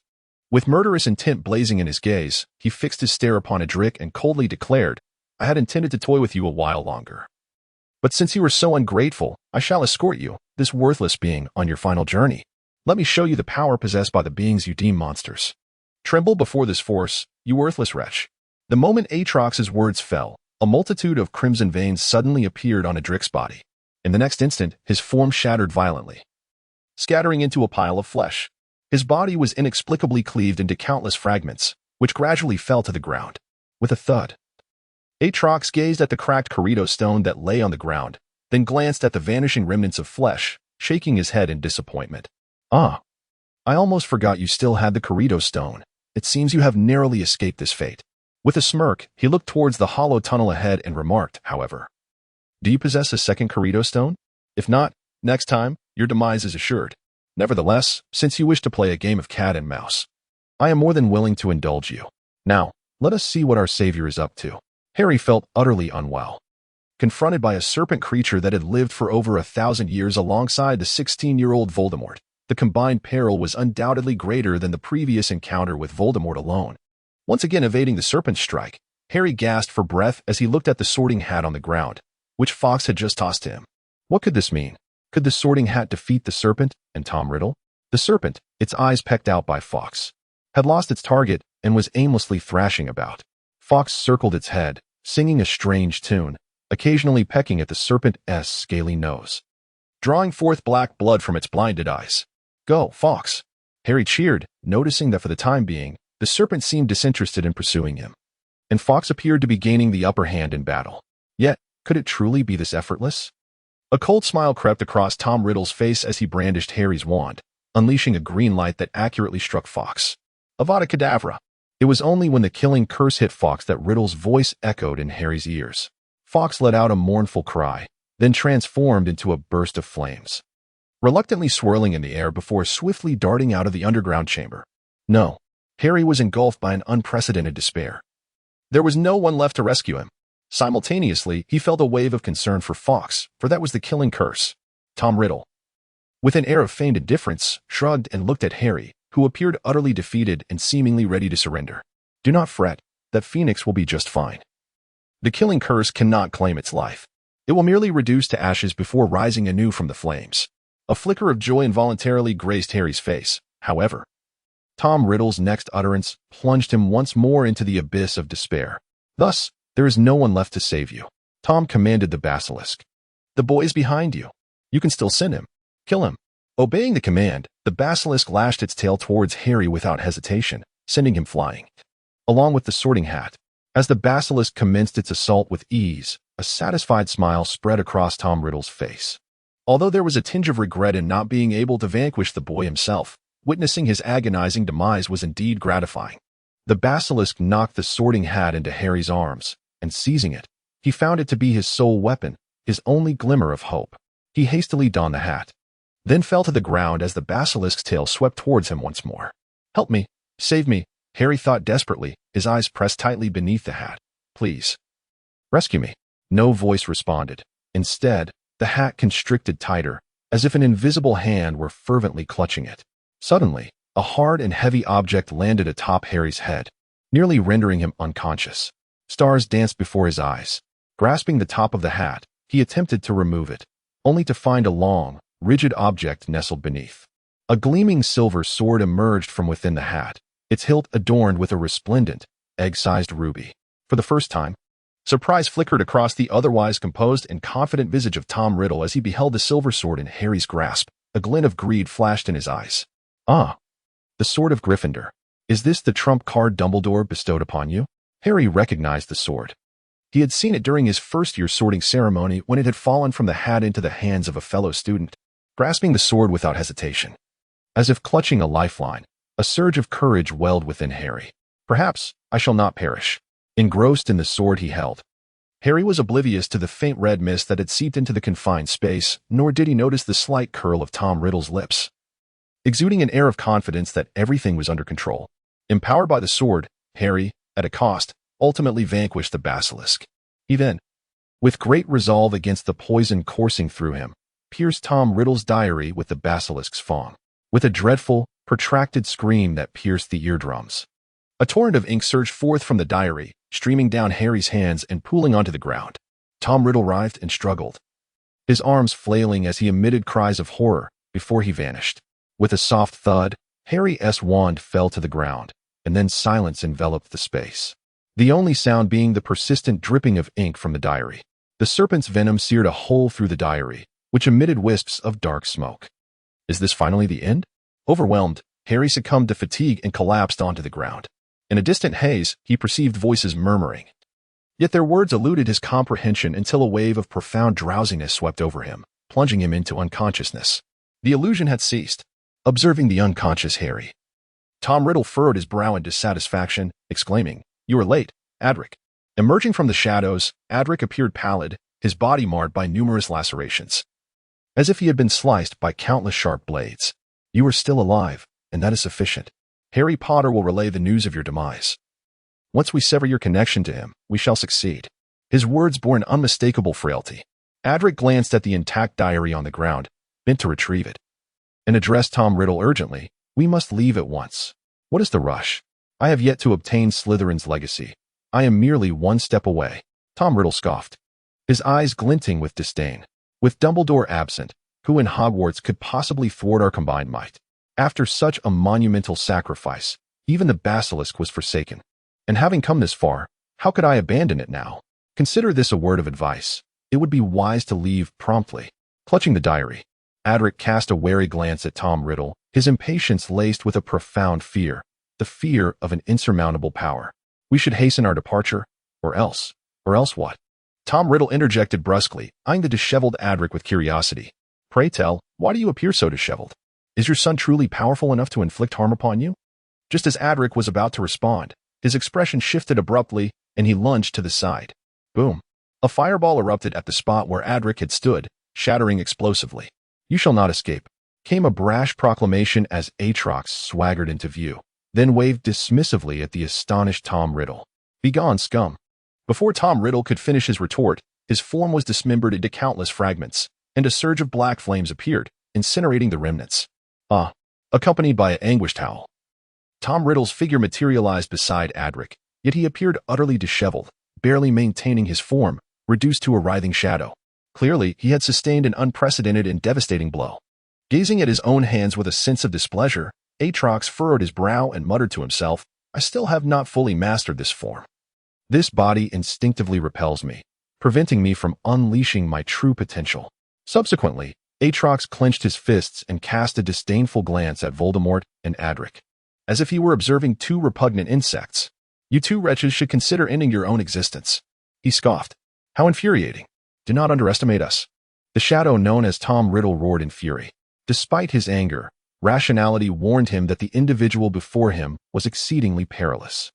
With murderous intent blazing in his gaze, he fixed his stare upon Adric and coldly declared, "I had intended to toy with you a while longer. But since you are so ungrateful, I shall escort you, this worthless being, on your final journey. Let me show you the power possessed by the beings you deem monsters. Tremble before this force, you worthless wretch." The moment Aatrox's words fell, a multitude of crimson veins suddenly appeared on Adric's body. In the next instant, his form shattered violently, scattering into a pile of flesh. His body was inexplicably cleaved into countless fragments, which gradually fell to the ground. With a thud, Aatrox gazed at the cracked Corrido stone that lay on the ground, then glanced at the vanishing remnants of flesh, shaking his head in disappointment. "Ah, I almost forgot you still had the Corrido stone. It seems you have narrowly escaped this fate." With a smirk, he looked towards the hollow tunnel ahead and remarked, however, "Do you possess a second Corrido stone? If not, next time, your demise is assured. Nevertheless, since you wish to play a game of cat and mouse, I am more than willing to indulge you. Now, let us see what our savior is up to." Harry felt utterly unwell. Confronted by a serpent creature that had lived for over 1,000 years alongside the 16-year-old Voldemort, the combined peril was undoubtedly greater than the previous encounter with Voldemort alone. Once again evading the serpent's strike, Harry gasped for breath as he looked at the sorting hat on the ground, which Fawkes had just tossed to him. What could this mean? Could the sorting hat defeat the serpent and Tom Riddle? The serpent, its eyes pecked out by Fawkes, had lost its target and was aimlessly thrashing about. Fawkes circled its head, singing a strange tune, occasionally pecking at the serpent's scaly nose, drawing forth black blood from its blinded eyes. "Go, Fawkes!" Harry cheered, noticing that for the time being, the serpent seemed disinterested in pursuing him, and Fawkes appeared to be gaining the upper hand in battle. Yet, could it truly be this effortless? A cold smile crept across Tom Riddle's face as he brandished Harry's wand, unleashing a green light that accurately struck Fawkes. Avada Kedavra! It was only when the killing curse hit Fawkes that Riddle's voice echoed in Harry's ears. Fawkes let out a mournful cry, then transformed into a burst of flames, reluctantly swirling in the air before swiftly darting out of the underground chamber. No. Harry was engulfed by an unprecedented despair. There was no one left to rescue him. Simultaneously, he felt a wave of concern for Fawkes, for that was the killing curse. Tom Riddle, with an air of feigned indifference, shrugged and looked at Harry, who appeared utterly defeated and seemingly ready to surrender. "Do not fret, that phoenix will be just fine. The killing curse cannot claim its life. It will merely reduce to ashes before rising anew from the flames." A flicker of joy involuntarily graced Harry's face, however. Tom Riddle's next utterance plunged him once more into the abyss of despair. "Thus, there is no one left to save you," Tom commanded the basilisk. "The boy is behind you. You can still send him. Kill him." Obeying the command, the basilisk lashed its tail towards Harry without hesitation, sending him flying, along with the sorting hat. As the basilisk commenced its assault with ease, a satisfied smile spread across Tom Riddle's face. Although there was a tinge of regret in not being able to vanquish the boy himself, witnessing his agonizing demise was indeed gratifying. The basilisk knocked the sorting hat into Harry's arms, and seizing it, he found it to be his sole weapon, his only glimmer of hope. He hastily donned the hat, then fell to the ground as the basilisk's tail swept towards him once more. "Help me! Save me!" Harry thought desperately, his eyes pressed tightly beneath the hat. "Please. Rescue me." No voice responded. Instead, the hat constricted tighter, as if an invisible hand were fervently clutching it. Suddenly, a hard and heavy object landed atop Harry's head, nearly rendering him unconscious. Stars danced before his eyes. Grasping the top of the hat, he attempted to remove it, only to find a long, rigid object nestled beneath. A gleaming silver sword emerged from within the hat, its hilt adorned with a resplendent, egg-sized ruby. For the first time, surprise flickered across the otherwise composed and confident visage of Tom Riddle as he beheld the silver sword in Harry's grasp. A glint of greed flashed in his eyes. "Ah, the Sword of Gryffindor. Is this the trump card Dumbledore bestowed upon you?" Harry recognized the sword. He had seen it during his first-year sorting ceremony when it had fallen from the hat into the hands of a fellow student. Grasping the sword without hesitation, as if clutching a lifeline, a surge of courage welled within Harry. "Perhaps I shall not perish." Engrossed in the sword he held, Harry was oblivious to the faint red mist that had seeped into the confined space, nor did he notice the slight curl of Tom Riddle's lips, exuding an air of confidence that everything was under control. Empowered by the sword, Harry, at a cost, ultimately vanquished the basilisk. He then, with great resolve against the poison coursing through him, pierced Tom Riddle's diary with the basilisk's fang. With a dreadful, protracted scream that pierced the eardrums, a torrent of ink surged forth from the diary, streaming down Harry's hands and pooling onto the ground. Tom Riddle writhed and struggled, his arms flailing as he emitted cries of horror before he vanished. With a soft thud, Harry's wand fell to the ground, and then silence enveloped the space, the only sound being the persistent dripping of ink from the diary. The serpent's venom seared a hole through the diary, which emitted wisps of dark smoke. Is this finally the end? Overwhelmed, Harry succumbed to fatigue and collapsed onto the ground. In a distant haze, he perceived voices murmuring. Yet their words eluded his comprehension until a wave of profound drowsiness swept over him, plunging him into unconsciousness. The illusion had ceased. Observing the unconscious Harry, Tom Riddle furrowed his brow in dissatisfaction, exclaiming, "You are late, Adric." Emerging from the shadows, Adric appeared pallid, his body marred by numerous lacerations, as if he had been sliced by countless sharp blades. "You are still alive, and that is sufficient. Harry Potter will relay the news of your demise. Once we sever your connection to him, we shall succeed." His words bore an unmistakable frailty. Adric glanced at the intact diary on the ground, bent to retrieve it, and addressed Tom Riddle urgently. "We must leave at once. What is the rush? I have yet to obtain Slytherin's legacy. I am merely one step away." Tom Riddle scoffed, his eyes glinting with disdain. "With Dumbledore absent, who in Hogwarts could possibly thwart our combined might? After such a monumental sacrifice, even the basilisk was forsaken. And having come this far, how could I abandon it now? Consider this a word of advice. It would be wise to leave promptly." Clutching the diary, Adric cast a wary glance at Tom Riddle, his impatience laced with a profound fear, the fear of an insurmountable power. "We should hasten our departure, or else what?" Tom Riddle interjected brusquely, eyeing the disheveled Adric with curiosity. "Pray tell, why do you appear so disheveled? Is your son truly powerful enough to inflict harm upon you?" Just as Adric was about to respond, his expression shifted abruptly, and he lunged to the side. Boom! A fireball erupted at the spot where Adric had stood, shattering explosively. "You shall not escape," came a brash proclamation as Aatrox swaggered into view, then waved dismissively at the astonished Tom Riddle. "Begone, scum!" Before Tom Riddle could finish his retort, his form was dismembered into countless fragments, and a surge of black flames appeared, incinerating the remnants. Accompanied by an anguished howl, Tom Riddle's figure materialized beside Adric, yet he appeared utterly disheveled, barely maintaining his form, reduced to a writhing shadow. Clearly, he had sustained an unprecedented and devastating blow. Gazing at his own hands with a sense of displeasure, Aatrox furrowed his brow and muttered to himself, "I still have not fully mastered this form. This body instinctively repels me, preventing me from unleashing my true potential." Subsequently, Aatrox clenched his fists and cast a disdainful glance at Voldemort and Adric, as if he were observing two repugnant insects. "You two wretches should consider ending your own existence," he scoffed. "How infuriating. Do not underestimate us." The shadow known as Tom Riddle roared in fury. Despite his anger, rationality warned him that the individual before him was exceedingly perilous.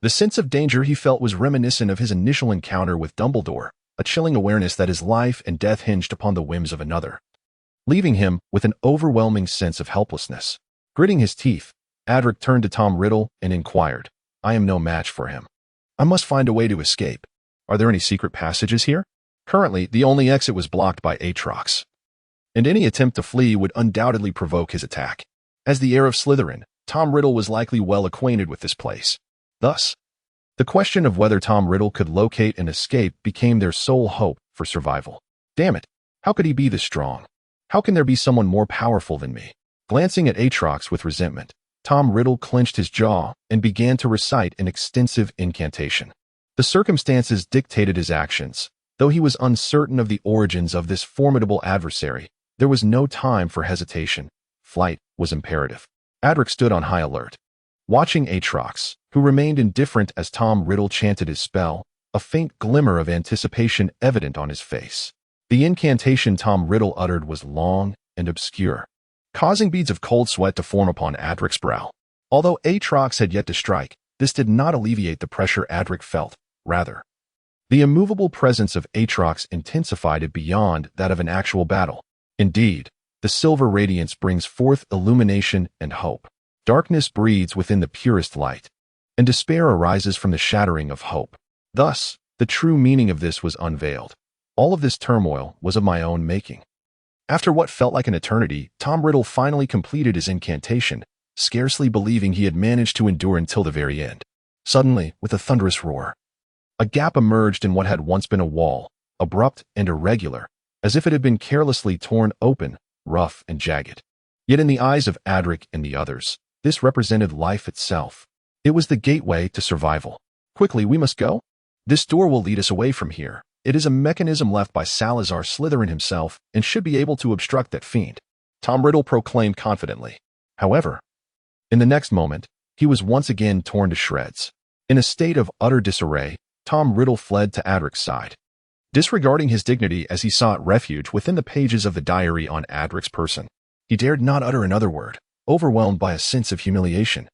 The sense of danger he felt was reminiscent of his initial encounter with Dumbledore, a chilling awareness that his life and death hinged upon the whims of another, leaving him with an overwhelming sense of helplessness. Gritting his teeth, Adric turned to Tom Riddle and inquired, "I am no match for him. I must find a way to escape. Are there any secret passages here?" Currently, the only exit was blocked by Aatrox, and any attempt to flee would undoubtedly provoke his attack. As the heir of Slytherin, Tom Riddle was likely well acquainted with this place. Thus, the question of whether Tom Riddle could locate and escape became their sole hope for survival. Damn it, how could he be this strong? How can there be someone more powerful than me? Glancing at Aatrox with resentment, Tom Riddle clenched his jaw and began to recite an extensive incantation. The circumstances dictated his actions. Though he was uncertain of the origins of this formidable adversary, there was no time for hesitation. Flight was imperative. Adric stood on high alert, watching Aatrox, who remained indifferent as Tom Riddle chanted his spell, a faint glimmer of anticipation evident on his face. The incantation Tom Riddle uttered was long and obscure, causing beads of cold sweat to form upon Adric's brow. Although Aatrox had yet to strike, this did not alleviate the pressure Adric felt. Rather, the immovable presence of Aatrox intensified it beyond that of an actual battle. Indeed, the silver radiance brings forth illumination and hope. Darkness breeds within the purest light, and despair arises from the shattering of hope. Thus, the true meaning of this was unveiled. All of this turmoil was of my own making. After what felt like an eternity, Tom Riddle finally completed his incantation, scarcely believing he had managed to endure until the very end. Suddenly, with a thunderous roar, a gap emerged in what had once been a wall, abrupt and irregular, as if it had been carelessly torn open, rough and jagged. Yet in the eyes of Adric and the others, this represented life itself. It was the gateway to survival. "Quickly, we must go. This door will lead us away from here. It is a mechanism left by Salazar Slytherin himself and should be able to obstruct that fiend," Tom Riddle proclaimed confidently. However, in the next moment, he was once again torn to shreds. In a state of utter disarray, Tom Riddle fled to Adric's side, disregarding his dignity as he sought refuge within the pages of the diary on Adric's person. He dared not utter another word, overwhelmed by a sense of humiliation,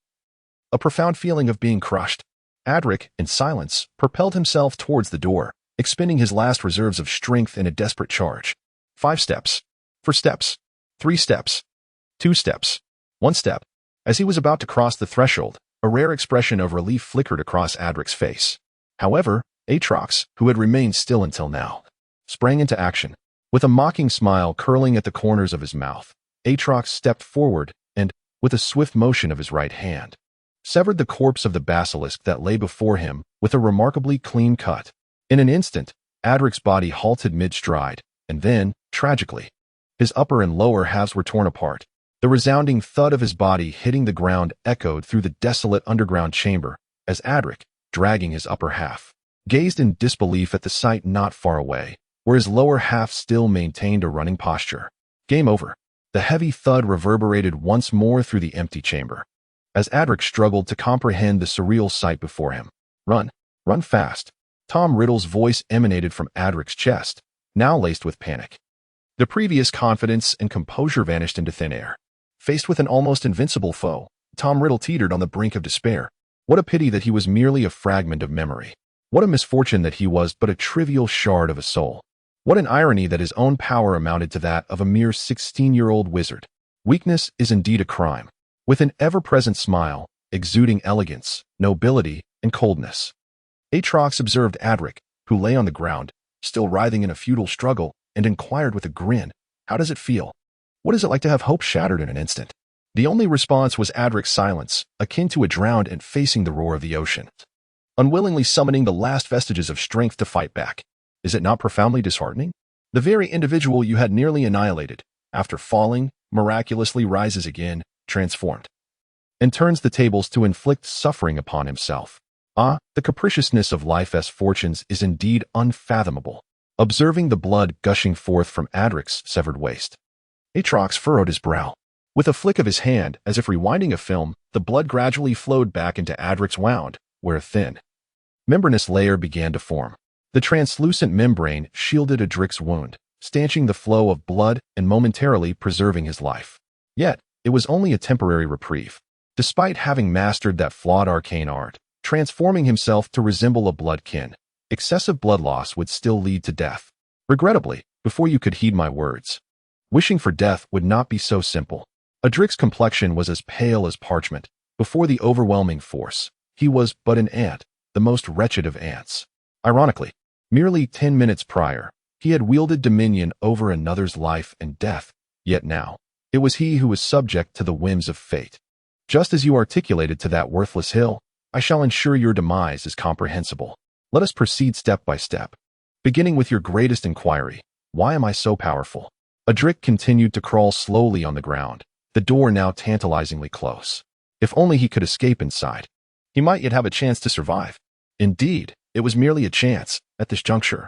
a profound feeling of being crushed. Adric, in silence, propelled himself towards the door, expending his last reserves of strength in a desperate charge. 5 steps. 4 steps. 3 steps. 2 steps. 1 step. As he was about to cross the threshold, a rare expression of relief flickered across Adric's face. However, Aatrox, who had remained still until now, sprang into action. With a mocking smile curling at the corners of his mouth, Aatrox stepped forward and, with a swift motion of his right hand, severed the corpse of the basilisk that lay before him with a remarkably clean cut. In an instant, Adric's body halted mid-stride, and then, tragically, his upper and lower halves were torn apart. The resounding thud of his body hitting the ground echoed through the desolate underground chamber as Adric, dragging his upper half, gazed in disbelief at the sight not far away, where his lower half still maintained a running posture. Game over. The heavy thud reverberated once more through the empty chamber, as Adric struggled to comprehend the surreal sight before him. "Run. Run fast." Tom Riddle's voice emanated from Adric's chest, now laced with panic. The previous confidence and composure vanished into thin air. Faced with an almost invincible foe, Tom Riddle teetered on the brink of despair. What a pity that he was merely a fragment of memory. What a misfortune that he was but a trivial shard of a soul. What an irony that his own power amounted to that of a mere 16-year-old wizard. Weakness is indeed a crime. With an ever-present smile, exuding elegance, nobility, and coldness, Aatrox observed Adric, who lay on the ground, still writhing in a futile struggle, and inquired with a grin, "How does it feel? What is it like to have hope shattered in an instant?" The only response was Adric's silence, akin to a drowned and facing the roar of the ocean, unwillingly summoning the last vestiges of strength to fight back. Is it not profoundly disheartening? The very individual you had nearly annihilated, after falling, miraculously rises again, transformed, and turns the tables to inflict suffering upon himself. Ah, the capriciousness of life's fortunes is indeed unfathomable. Observing the blood gushing forth from Adric's severed waist, Aatrox furrowed his brow. With a flick of his hand, as if rewinding a film, the blood gradually flowed back into Adric's wound, where a thin, membranous layer began to form. The translucent membrane shielded Adric's wound, stanching the flow of blood and momentarily preserving his life. Yet, it was only a temporary reprieve. Despite having mastered that flawed arcane art, transforming himself to resemble a bloodkin, excessive blood loss would still lead to death. Regrettably, before you could heed my words, wishing for death would not be so simple. Adric's complexion was as pale as parchment. Before the overwhelming force, he was but an ant, the most wretched of ants. Ironically, merely 10 minutes prior, he had wielded dominion over another's life and death, yet now, it was he who was subject to the whims of fate. Just as you articulated to that worthless hill, I shall ensure your demise is comprehensible. Let us proceed step by step. Beginning with your greatest inquiry, why am I so powerful? Adric continued to crawl slowly on the ground, the door now tantalizingly close. If only he could escape inside, he might yet have a chance to survive. Indeed, it was merely a chance, at this juncture.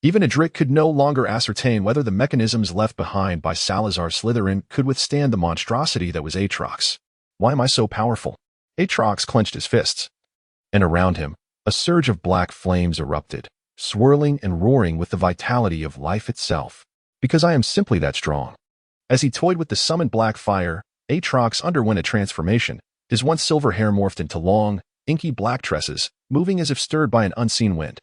Even Adric could no longer ascertain whether the mechanisms left behind by Salazar Slytherin could withstand the monstrosity that was Aatrox. Why am I so powerful? Aatrox clenched his fists, and around him, a surge of black flames erupted, swirling and roaring with the vitality of life itself. Because I am simply that strong. As he toyed with the summoned black fire, Aatrox underwent a transformation. His once silver hair morphed into long, inky black tresses, moving as if stirred by an unseen wind.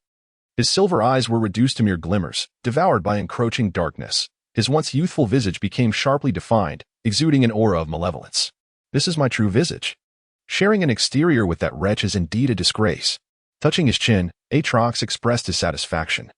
His silver eyes were reduced to mere glimmers, devoured by encroaching darkness. His once youthful visage became sharply defined, exuding an aura of malevolence. This is my true visage. Sharing an exterior with that wretch is indeed a disgrace. Touching his chin, Aatrox expressed his satisfaction.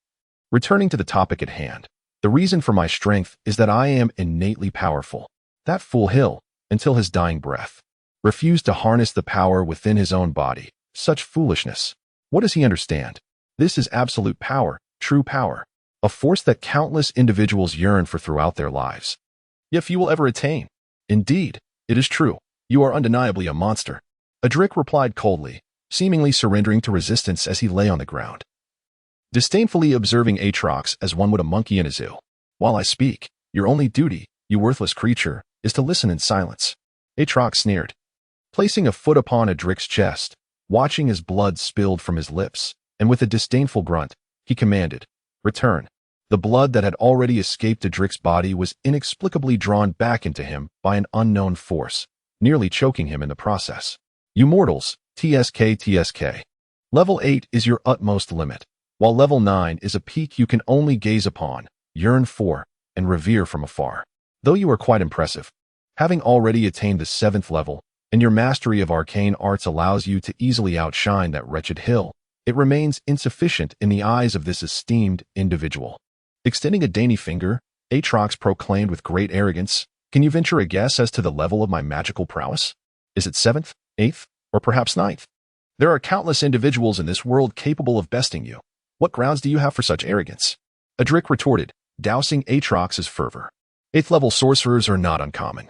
Returning to the topic at hand, the reason for my strength is that I am innately powerful. That fool Hill, until his dying breath, refused to harness the power within his own body. Such foolishness. What does he understand? This is absolute power, true power, a force that countless individuals yearn for throughout their lives. Yet few will ever attain. Indeed, it is true. You are undeniably a monster. Adric replied coldly, seemingly surrendering to resistance as he lay on the ground, disdainfully observing Aatrox as one would a monkey in a zoo. While I speak, your only duty, you worthless creature, is to listen in silence. Aatrox sneered, placing a foot upon Adric's chest, watching as blood spilled from his lips, and with a disdainful grunt, he commanded, "Return." The blood that had already escaped Adric's body was inexplicably drawn back into him by an unknown force, nearly choking him in the process. You mortals, TSK. Level 8 is your utmost limit, while level 9 is a peak you can only gaze upon, yearn for, and revere from afar. Though you are quite impressive, having already attained the 7th level, and your mastery of arcane arts allows you to easily outshine that wretched Hill, it remains insufficient in the eyes of this esteemed individual. Extending a dainty finger, Aatrox proclaimed with great arrogance, "Can you venture a guess as to the level of my magical prowess? Is it 7th, 8th, or perhaps 9th? There are countless individuals in this world capable of besting you. What grounds do you have for such arrogance?" Adric retorted, dousing Aatrox's fervor. 8th-level sorcerers are not uncommon,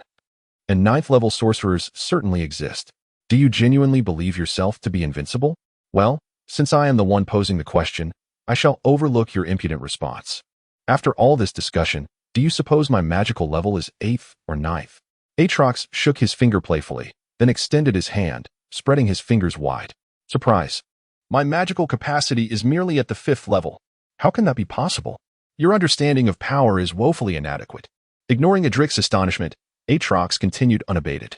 and 9th-level sorcerers certainly exist. Do you genuinely believe yourself to be invincible? Well, since I am the one posing the question, I shall overlook your impudent response. After all this discussion, do you suppose my magical level is 8th or 9th? Aatrox shook his finger playfully, then extended his hand, spreading his fingers wide. Surprise. My magical capacity is merely at the 5th level. How can that be possible? Your understanding of power is woefully inadequate. Ignoring Adric's astonishment, Aatrox continued unabated.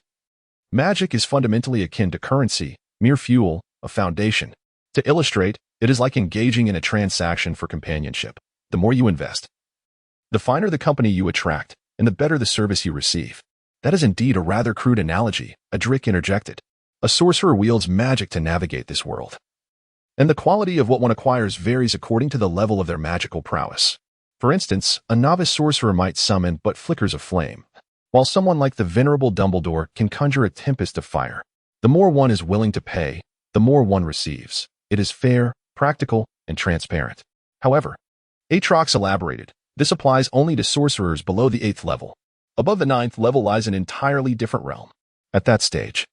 Magic is fundamentally akin to currency, mere fuel, a foundation. To illustrate, it is like engaging in a transaction for companionship. The more you invest, the finer the company you attract, and the better the service you receive. That is indeed a rather crude analogy, Adric interjected. A sorcerer wields magic to navigate this world, and the quality of what one acquires varies according to the level of their magical prowess. For instance, a novice sorcerer might summon but flickers of flame, while someone like the venerable Dumbledore can conjure a tempest of fire. The more one is willing to pay, the more one receives. It is fair, practical, and transparent. However, Aatrox elaborated, this applies only to sorcerers below the 8th level. Above the 9th level lies an entirely different realm. At that stage,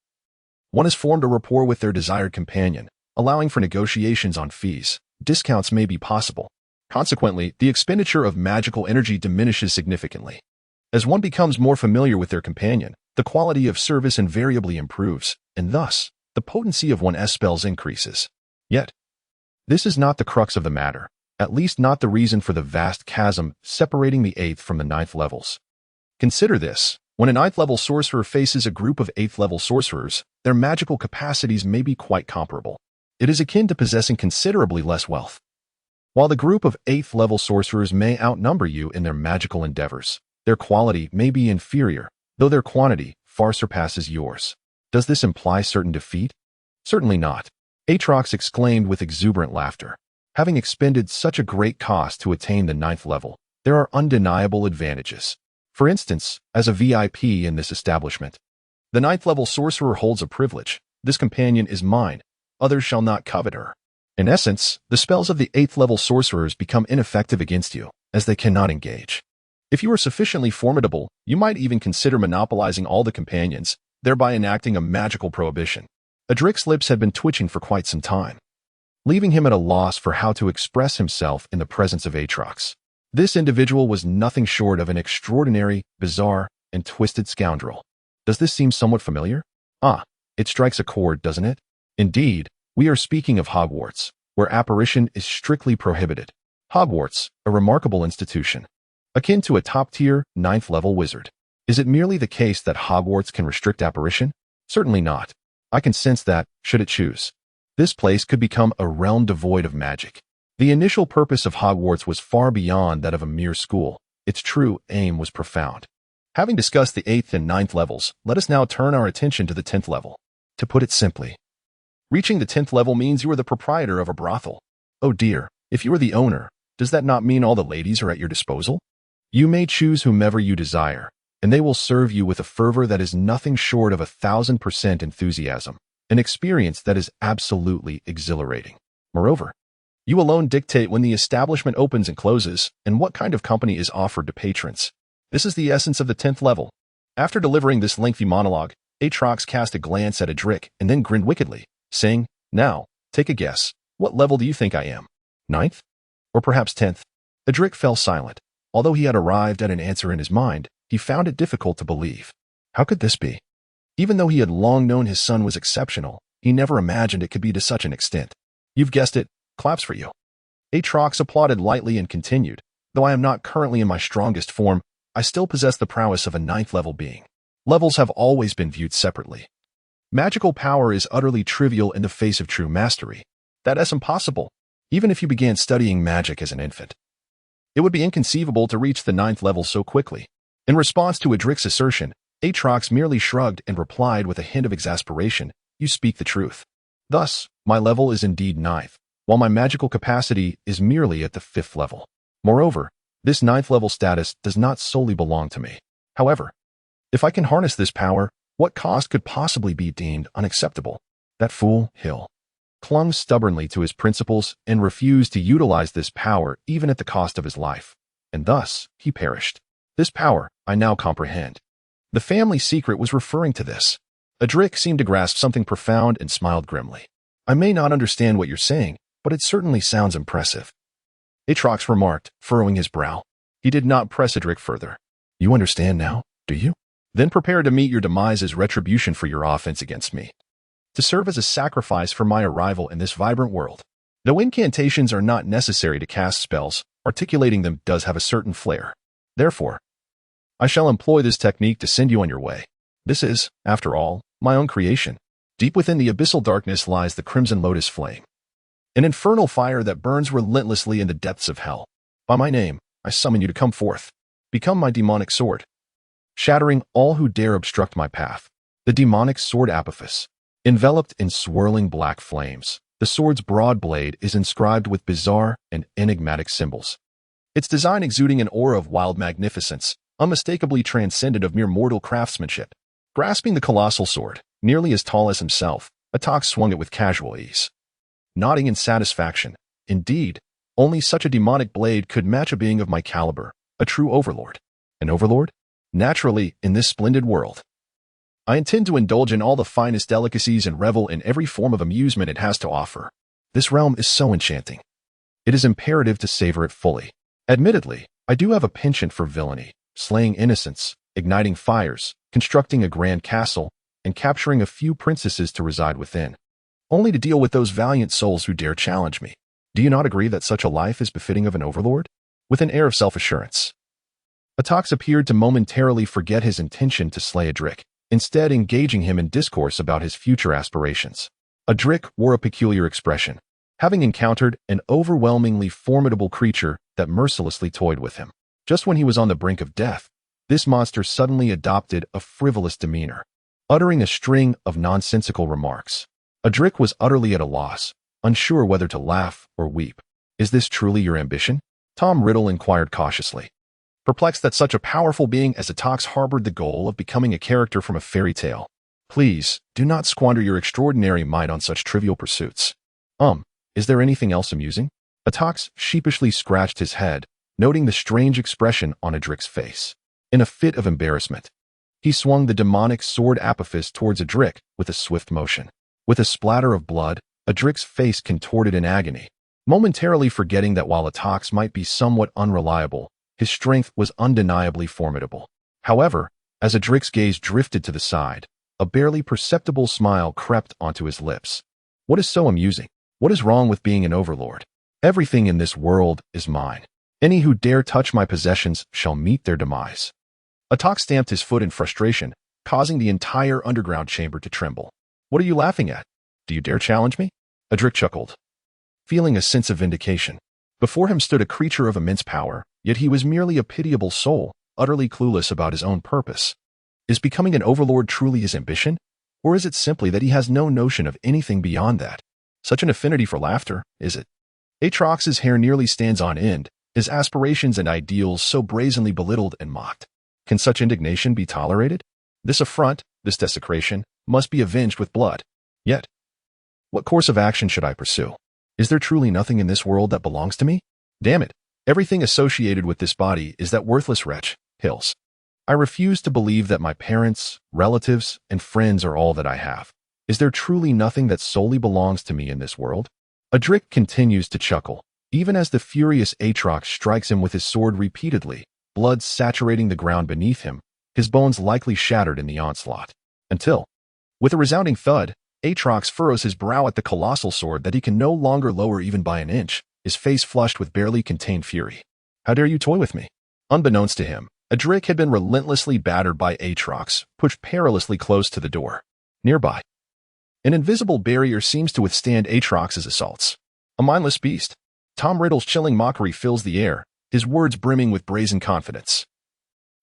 one has formed a rapport with their desired companion, allowing for negotiations on fees. Discounts may be possible. Consequently, the expenditure of magical energy diminishes significantly. As one becomes more familiar with their companion, the quality of service invariably improves, and thus, the potency of one's spells increases. Yet, this is not the crux of the matter, at least not the reason for the vast chasm separating the 8th from the 9th levels. Consider this. When a 9th-level sorcerer faces a group of 8th-level sorcerers, their magical capacities may be quite comparable. It is akin to possessing considerably less wealth. While the group of 8th level sorcerers may outnumber you in their magical endeavors, their quality may be inferior, though their quantity far surpasses yours. Does this imply certain defeat? Certainly not. Aatrox exclaimed with exuberant laughter. Having expended such a great cost to attain the 9th level, there are undeniable advantages. For instance, as a VIP in this establishment, the 9th level sorcerer holds a privilege. This companion is mine. Others shall not covet her. In essence, the spells of the 8th level sorcerers become ineffective against you, as they cannot engage. If you are sufficiently formidable, you might even consider monopolizing all the companions, thereby enacting a magical prohibition. Adric's lips had been twitching for quite some time, leaving him at a loss for how to express himself in the presence of Aatrox. This individual was nothing short of an extraordinary, bizarre, and twisted scoundrel. Does this seem somewhat familiar? Ah, it strikes a chord, doesn't it? Indeed, we are speaking of Hogwarts, where apparition is strictly prohibited. Hogwarts, a remarkable institution, akin to a top-tier, 9th level wizard. Is it merely the case that Hogwarts can restrict apparition? Certainly not. I can sense that, should it choose, this place could become a realm devoid of magic. The initial purpose of Hogwarts was far beyond that of a mere school. Its true aim was profound. Having discussed the 8th and 9th levels, let us now turn our attention to the 10th level. To put it simply, reaching the 10th level means you are the proprietor of a brothel. Oh dear, if you are the owner, does that not mean all the ladies are at your disposal? You may choose whomever you desire, and they will serve you with a fervor that is nothing short of 1,000% enthusiasm, an experience that is absolutely exhilarating. Moreover, you alone dictate when the establishment opens and closes, and what kind of company is offered to patrons. This is the essence of the 10th level. After delivering this lengthy monologue, Aatrox cast a glance at Adric and then grinned wickedly, saying, "Now, take a guess. What level do you think I am? 9th? Or perhaps 10th? Adric fell silent. Although he had arrived at an answer in his mind, he found it difficult to believe. How could this be? Even though he had long known his son was exceptional, he never imagined it could be to such an extent. You've guessed it. Claps for you." Aatrox applauded lightly and continued, "Though I am not currently in my strongest form, I still possess the prowess of a 9th level being. Levels have always been viewed separately. Magical power is utterly trivial in the face of true mastery. That is impossible, even if you began studying magic as an infant. It would be inconceivable to reach the 9th level so quickly." In response to Adric's assertion, Aatrox merely shrugged and replied with a hint of exasperation, "You speak the truth. Thus, my level is indeed 9th, while my magical capacity is merely at the 5th level. Moreover, this 9th level status does not solely belong to me. However, if I can harness this power, what cost could possibly be deemed unacceptable?" That fool, Hill, clung stubbornly to his principles and refused to utilize this power even at the cost of his life, and thus he perished. This power, I now comprehend. The family secret was referring to this. Adric seemed to grasp something profound and smiled grimly. "I may not understand what you're saying, but it certainly sounds impressive," Aatrox remarked, furrowing his brow. He did not press Adric further. "You understand now, do you? Then prepare to meet your demise as retribution for your offense against me, to serve as a sacrifice for my arrival in this vibrant world. Though incantations are not necessary to cast spells, articulating them does have a certain flair. Therefore, I shall employ this technique to send you on your way. This is, after all, my own creation. Deep within the abyssal darkness lies the Crimson Lotus Flame, an infernal fire that burns relentlessly in the depths of hell. By my name, I summon you to come forth. Become my demonic sword, shattering all who dare obstruct my path." The demonic sword Apophis. Enveloped in swirling black flames, the sword's broad blade is inscribed with bizarre and enigmatic symbols. Its design exuding an aura of wild magnificence, unmistakably transcendent of mere mortal craftsmanship. Grasping the colossal sword, nearly as tall as himself, Aatrox swung it with casual ease, nodding in satisfaction. Indeed, only such a demonic blade could match a being of my caliber, a true overlord. An overlord? Naturally, in this splendid world, I intend to indulge in all the finest delicacies and revel in every form of amusement it has to offer. This realm is so enchanting. It is imperative to savor it fully. Admittedly, I do have a penchant for villainy, slaying innocents, igniting fires, constructing a grand castle, and capturing a few princesses to reside within, only to deal with those valiant souls who dare challenge me. Do you not agree that such a life is befitting of an overlord? With an air of self-assurance, Aatrox appeared to momentarily forget his intention to slay Adric, instead engaging him in discourse about his future aspirations. Adric wore a peculiar expression, having encountered an overwhelmingly formidable creature that mercilessly toyed with him. Just when he was on the brink of death, this monster suddenly adopted a frivolous demeanor, uttering a string of nonsensical remarks. Adric was utterly at a loss, unsure whether to laugh or weep. "Is this truly your ambition?" Tom Riddle inquired cautiously, perplexed that such a powerful being as Atox harbored the goal of becoming a character from a fairy tale. "Please, do not squander your extraordinary might on such trivial pursuits." Is there anything else amusing?" Atox sheepishly scratched his head, noting the strange expression on Adric's face. In a fit of embarrassment, he swung the demonic sword Apophis towards Adric with a swift motion. With a splatter of blood, Adric's face contorted in agony, momentarily forgetting that while Atox might be somewhat unreliable, his strength was undeniably formidable. However, as Adric's gaze drifted to the side, a barely perceptible smile crept onto his lips. "What is so amusing? What is wrong with being an overlord? Everything in this world is mine. Any who dare touch my possessions shall meet their demise." Atox stamped his foot in frustration, causing the entire underground chamber to tremble. "What are you laughing at? Do you dare challenge me?" Adric chuckled, feeling a sense of vindication. Before him stood a creature of immense power, yet he was merely a pitiable soul, utterly clueless about his own purpose. Is becoming an overlord truly his ambition? Or is it simply that he has no notion of anything beyond that? Such an affinity for laughter, is it? Aatrox's hair nearly stands on end, his aspirations and ideals so brazenly belittled and mocked. Can such indignation be tolerated? This affront, this desecration, must be avenged with blood. Yet, what course of action should I pursue? Is there truly nothing in this world that belongs to me? Damn it, everything associated with this body is that worthless wretch, Hills. I refuse to believe that my parents, relatives, and friends are all that I have. Is there truly nothing that solely belongs to me in this world? Adric continues to chuckle, even as the furious Aatrox strikes him with his sword repeatedly, blood saturating the ground beneath him, his bones likely shattered in the onslaught. Until, with a resounding thud, Aatrox furrows his brow at the colossal sword that he can no longer lower even by an inch, his face flushed with barely contained fury. "How dare you toy with me?" Unbeknownst to him, Adric had been relentlessly battered by Aatrox, pushed perilously close to the door. Nearby, an invisible barrier seems to withstand Aatrox's assaults. A mindless beast. Tom Riddle's chilling mockery fills the air, his words brimming with brazen confidence.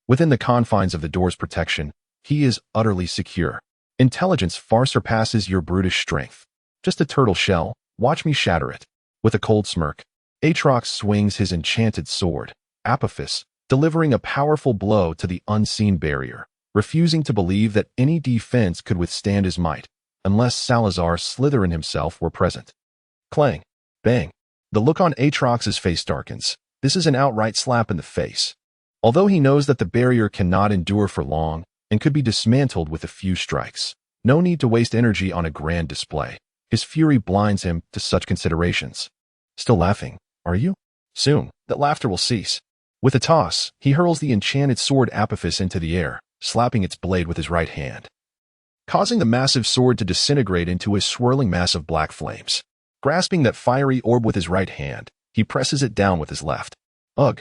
Within the confines of the door's protection, he is utterly secure. Intelligence far surpasses your brutish strength. Just a turtle shell, watch me shatter it. With a cold smirk, Aatrox swings his enchanted sword, Apophis, delivering a powerful blow to the unseen barrier, refusing to believe that any defense could withstand his might, unless Salazar Slytherin himself were present. Clang. Bang. The look on Aatrox's face darkens. This is an outright slap in the face. Although he knows that the barrier cannot endure for long and could be dismantled with a few strikes, no need to waste energy on a grand display. His fury blinds him to such considerations. Still laughing, are you? Soon, that laughter will cease. With a toss, he hurls the enchanted sword Apophis into the air, slapping its blade with his right hand, causing the massive sword to disintegrate into a swirling mass of black flames. Grasping that fiery orb with his right hand, he presses it down with his left. Ugh.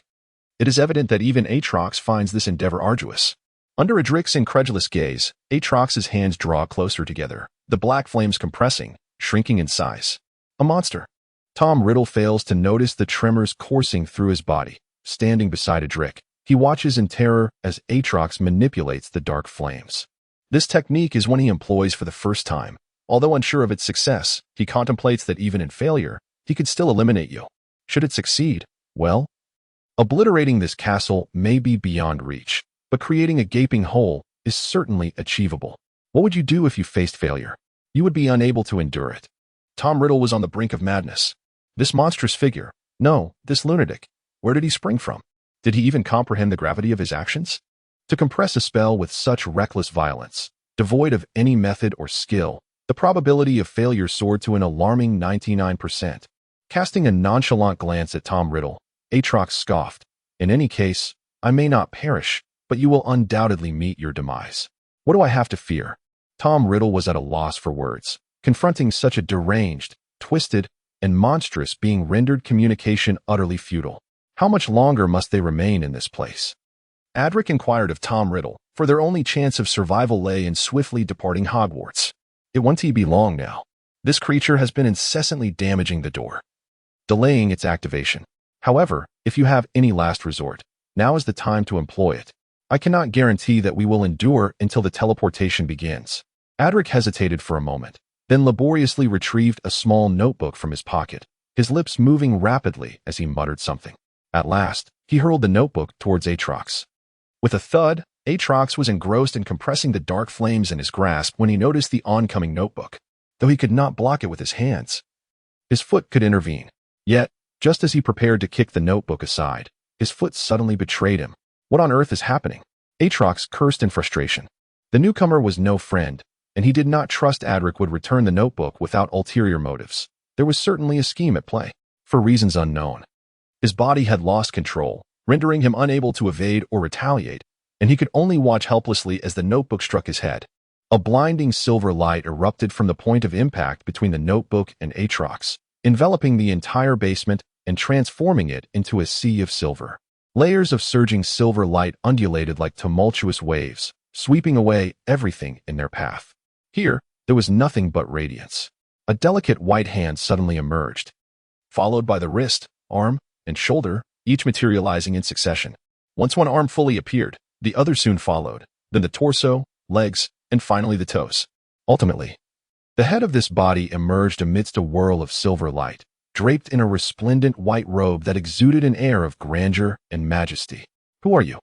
It is evident that even Aatrox finds this endeavor arduous. Under Adric's incredulous gaze, Aatrox's hands draw closer together, the black flames compressing, shrinking in size. A monster. Tom Riddle fails to notice the tremors coursing through his body. Standing beside Adric, he watches in terror as Aatrox manipulates the dark flames. This technique is one he employs for the first time. Although unsure of its success, he contemplates that even in failure, he could still eliminate you. Should it succeed, well, obliterating this castle may be beyond reach, but creating a gaping hole is certainly achievable. What would you do if you faced failure? You would be unable to endure it. Tom Riddle was on the brink of madness. This monstrous figure, no, this lunatic, where did he spring from? Did he even comprehend the gravity of his actions? To compress a spell with such reckless violence, devoid of any method or skill, the probability of failure soared to an alarming 99%. Casting a nonchalant glance at Tom Riddle, Aatrox scoffed. In any case, I may not perish, but you will undoubtedly meet your demise. What do I have to fear? Tom Riddle was at a loss for words, confronting such a deranged, twisted, and monstrous being rendered communication utterly futile. How much longer must they remain in this place? Adric inquired of Tom Riddle, for their only chance of survival lay in swiftly departing Hogwarts. It won't be long now. This creature has been incessantly damaging the door, delaying its activation. However, if you have any last resort, now is the time to employ it. I cannot guarantee that we will endure until the teleportation begins. Adric hesitated for a moment, then laboriously retrieved a small notebook from his pocket, his lips moving rapidly as he muttered something. At last, he hurled the notebook towards Aatrox. With a thud, Aatrox was engrossed in compressing the dark flames in his grasp when he noticed the oncoming notebook. Though he could not block it with his hands, his foot could intervene. Yet, just as he prepared to kick the notebook aside, his foot suddenly betrayed him. What on earth is happening? Aatrox cursed in frustration. The newcomer was no friend, and he did not trust Adric would return the notebook without ulterior motives. There was certainly a scheme at play, for reasons unknown. His body had lost control, rendering him unable to evade or retaliate, and he could only watch helplessly as the notebook struck his head. A blinding silver light erupted from the point of impact between the notebook and Aatrox, enveloping the entire basement and transforming it into a sea of silver. Layers of surging silver light undulated like tumultuous waves, sweeping away everything in their path. Here, there was nothing but radiance. A delicate white hand suddenly emerged, followed by the wrist, arm, and shoulder, each materializing in succession. Once one arm fully appeared, the other soon followed, then the torso, legs, and finally the toes. Ultimately, the head of this body emerged amidst a whirl of silver light, draped in a resplendent white robe that exuded an air of grandeur and majesty. Who are you?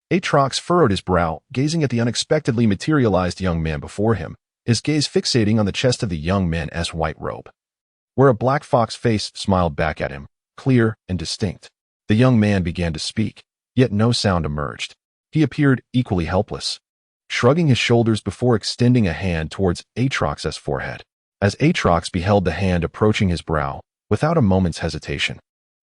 Aatrox furrowed his brow, gazing at the unexpectedly materialized young man before him, his gaze fixating on the chest of the young man's white robe, where a black fox face smiled back at him, clear and distinct. The young man began to speak, yet no sound emerged. He appeared equally helpless, shrugging his shoulders before extending a hand towards Aatrox's forehead. As Aatrox beheld the hand approaching his brow, without a moment's hesitation,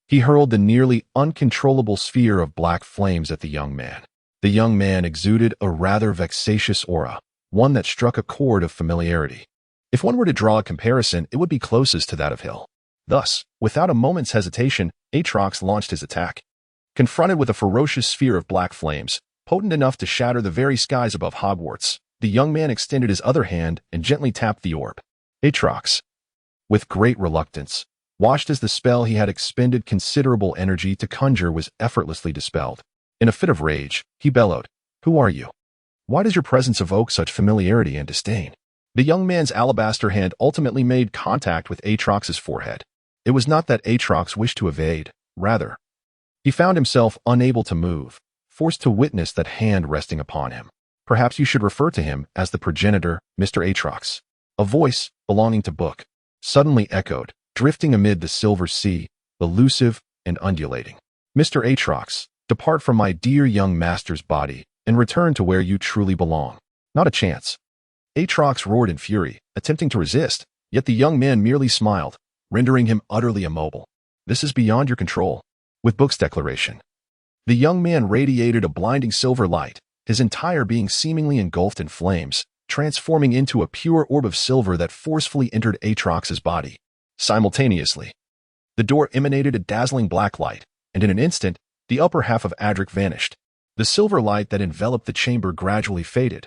he hurled the nearly uncontrollable sphere of black flames at the young man. The young man exuded a rather vexatious aura, one that struck a chord of familiarity. If one were to draw a comparison, it would be closest to that of Hill. Thus, without a moment's hesitation, Aatrox launched his attack. Confronted with a ferocious sphere of black flames, potent enough to shatter the very skies above Hogwarts, the young man extended his other hand and gently tapped the orb. Aatrox, with great reluctance, watched as the spell he had expended considerable energy to conjure was effortlessly dispelled. In a fit of rage, he bellowed, "Who are you? Why does your presence evoke such familiarity and disdain?" The young man's alabaster hand ultimately made contact with Aatrox's forehead. It was not that Aatrox wished to evade, rather, he found himself unable to move, forced to witness that hand resting upon him. "Perhaps you should refer to him as the progenitor, Mr. Aatrox." A voice, belonging to Book, suddenly echoed, drifting amid the silver sea, elusive and undulating. "Mr. Aatrox, depart from my dear young master's body and return to where you truly belong." "Not a chance." Aatrox roared in fury, attempting to resist, yet the young man merely smiled, rendering him utterly immobile. "This is beyond your control." With Book's declaration, the young man radiated a blinding silver light, his entire being seemingly engulfed in flames, transforming into a pure orb of silver that forcefully entered Aatrox's body. Simultaneously, the door emanated a dazzling black light, and in an instant, the upper half of Adric vanished. The silver light that enveloped the chamber gradually faded,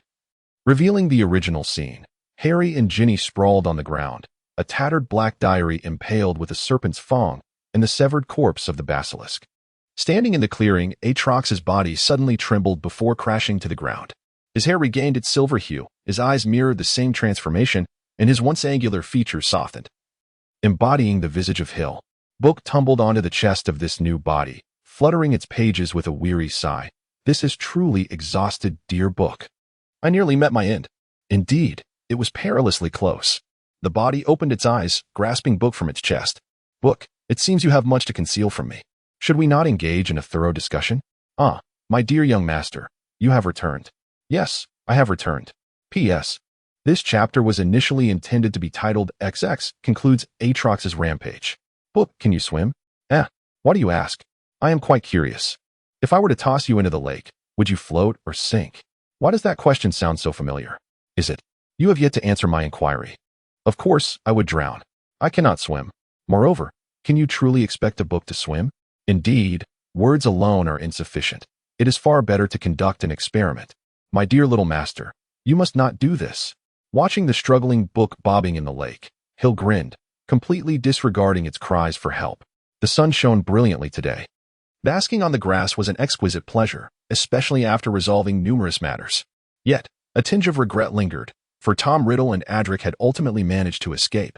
revealing the original scene. Harry and Ginny sprawled on the ground, a tattered black diary impaled with a serpent's fang, and the severed corpse of the basilisk. Standing in the clearing, Aatrox's body suddenly trembled before crashing to the ground. His hair regained its silver hue, his eyes mirrored the same transformation, and his once angular features softened, embodying the visage of Hill. Book tumbled onto the chest of this new body, fluttering its pages with a weary sigh. "This is truly exhausted, dear Book. I nearly met my end." Indeed, it was perilously close. The body opened its eyes, grasping Book from its chest. "Book, it seems you have much to conceal from me. Should we not engage in a thorough discussion?" "Ah, my dear young master, you have returned." "Yes, I have returned. P.S. This chapter was initially intended to be titled XX concludes Aatrox's rampage." "Book, can you swim?" Why do you ask? I am quite curious. If I were to toss you into the lake, would you float or sink? Why does that question sound so familiar? Is it? You have yet to answer my inquiry." "Of course, I would drown. I cannot swim. Moreover, can you truly expect a book to swim?" "Indeed, words alone are insufficient. It is far better to conduct an experiment. My dear little master, you must not do this." Watching the struggling Book bobbing in the lake, Hill grinned, completely disregarding its cries for help. The sun shone brilliantly today. Basking on the grass was an exquisite pleasure, especially after resolving numerous matters. Yet, a tinge of regret lingered, for Tom Riddle and Adric had ultimately managed to escape.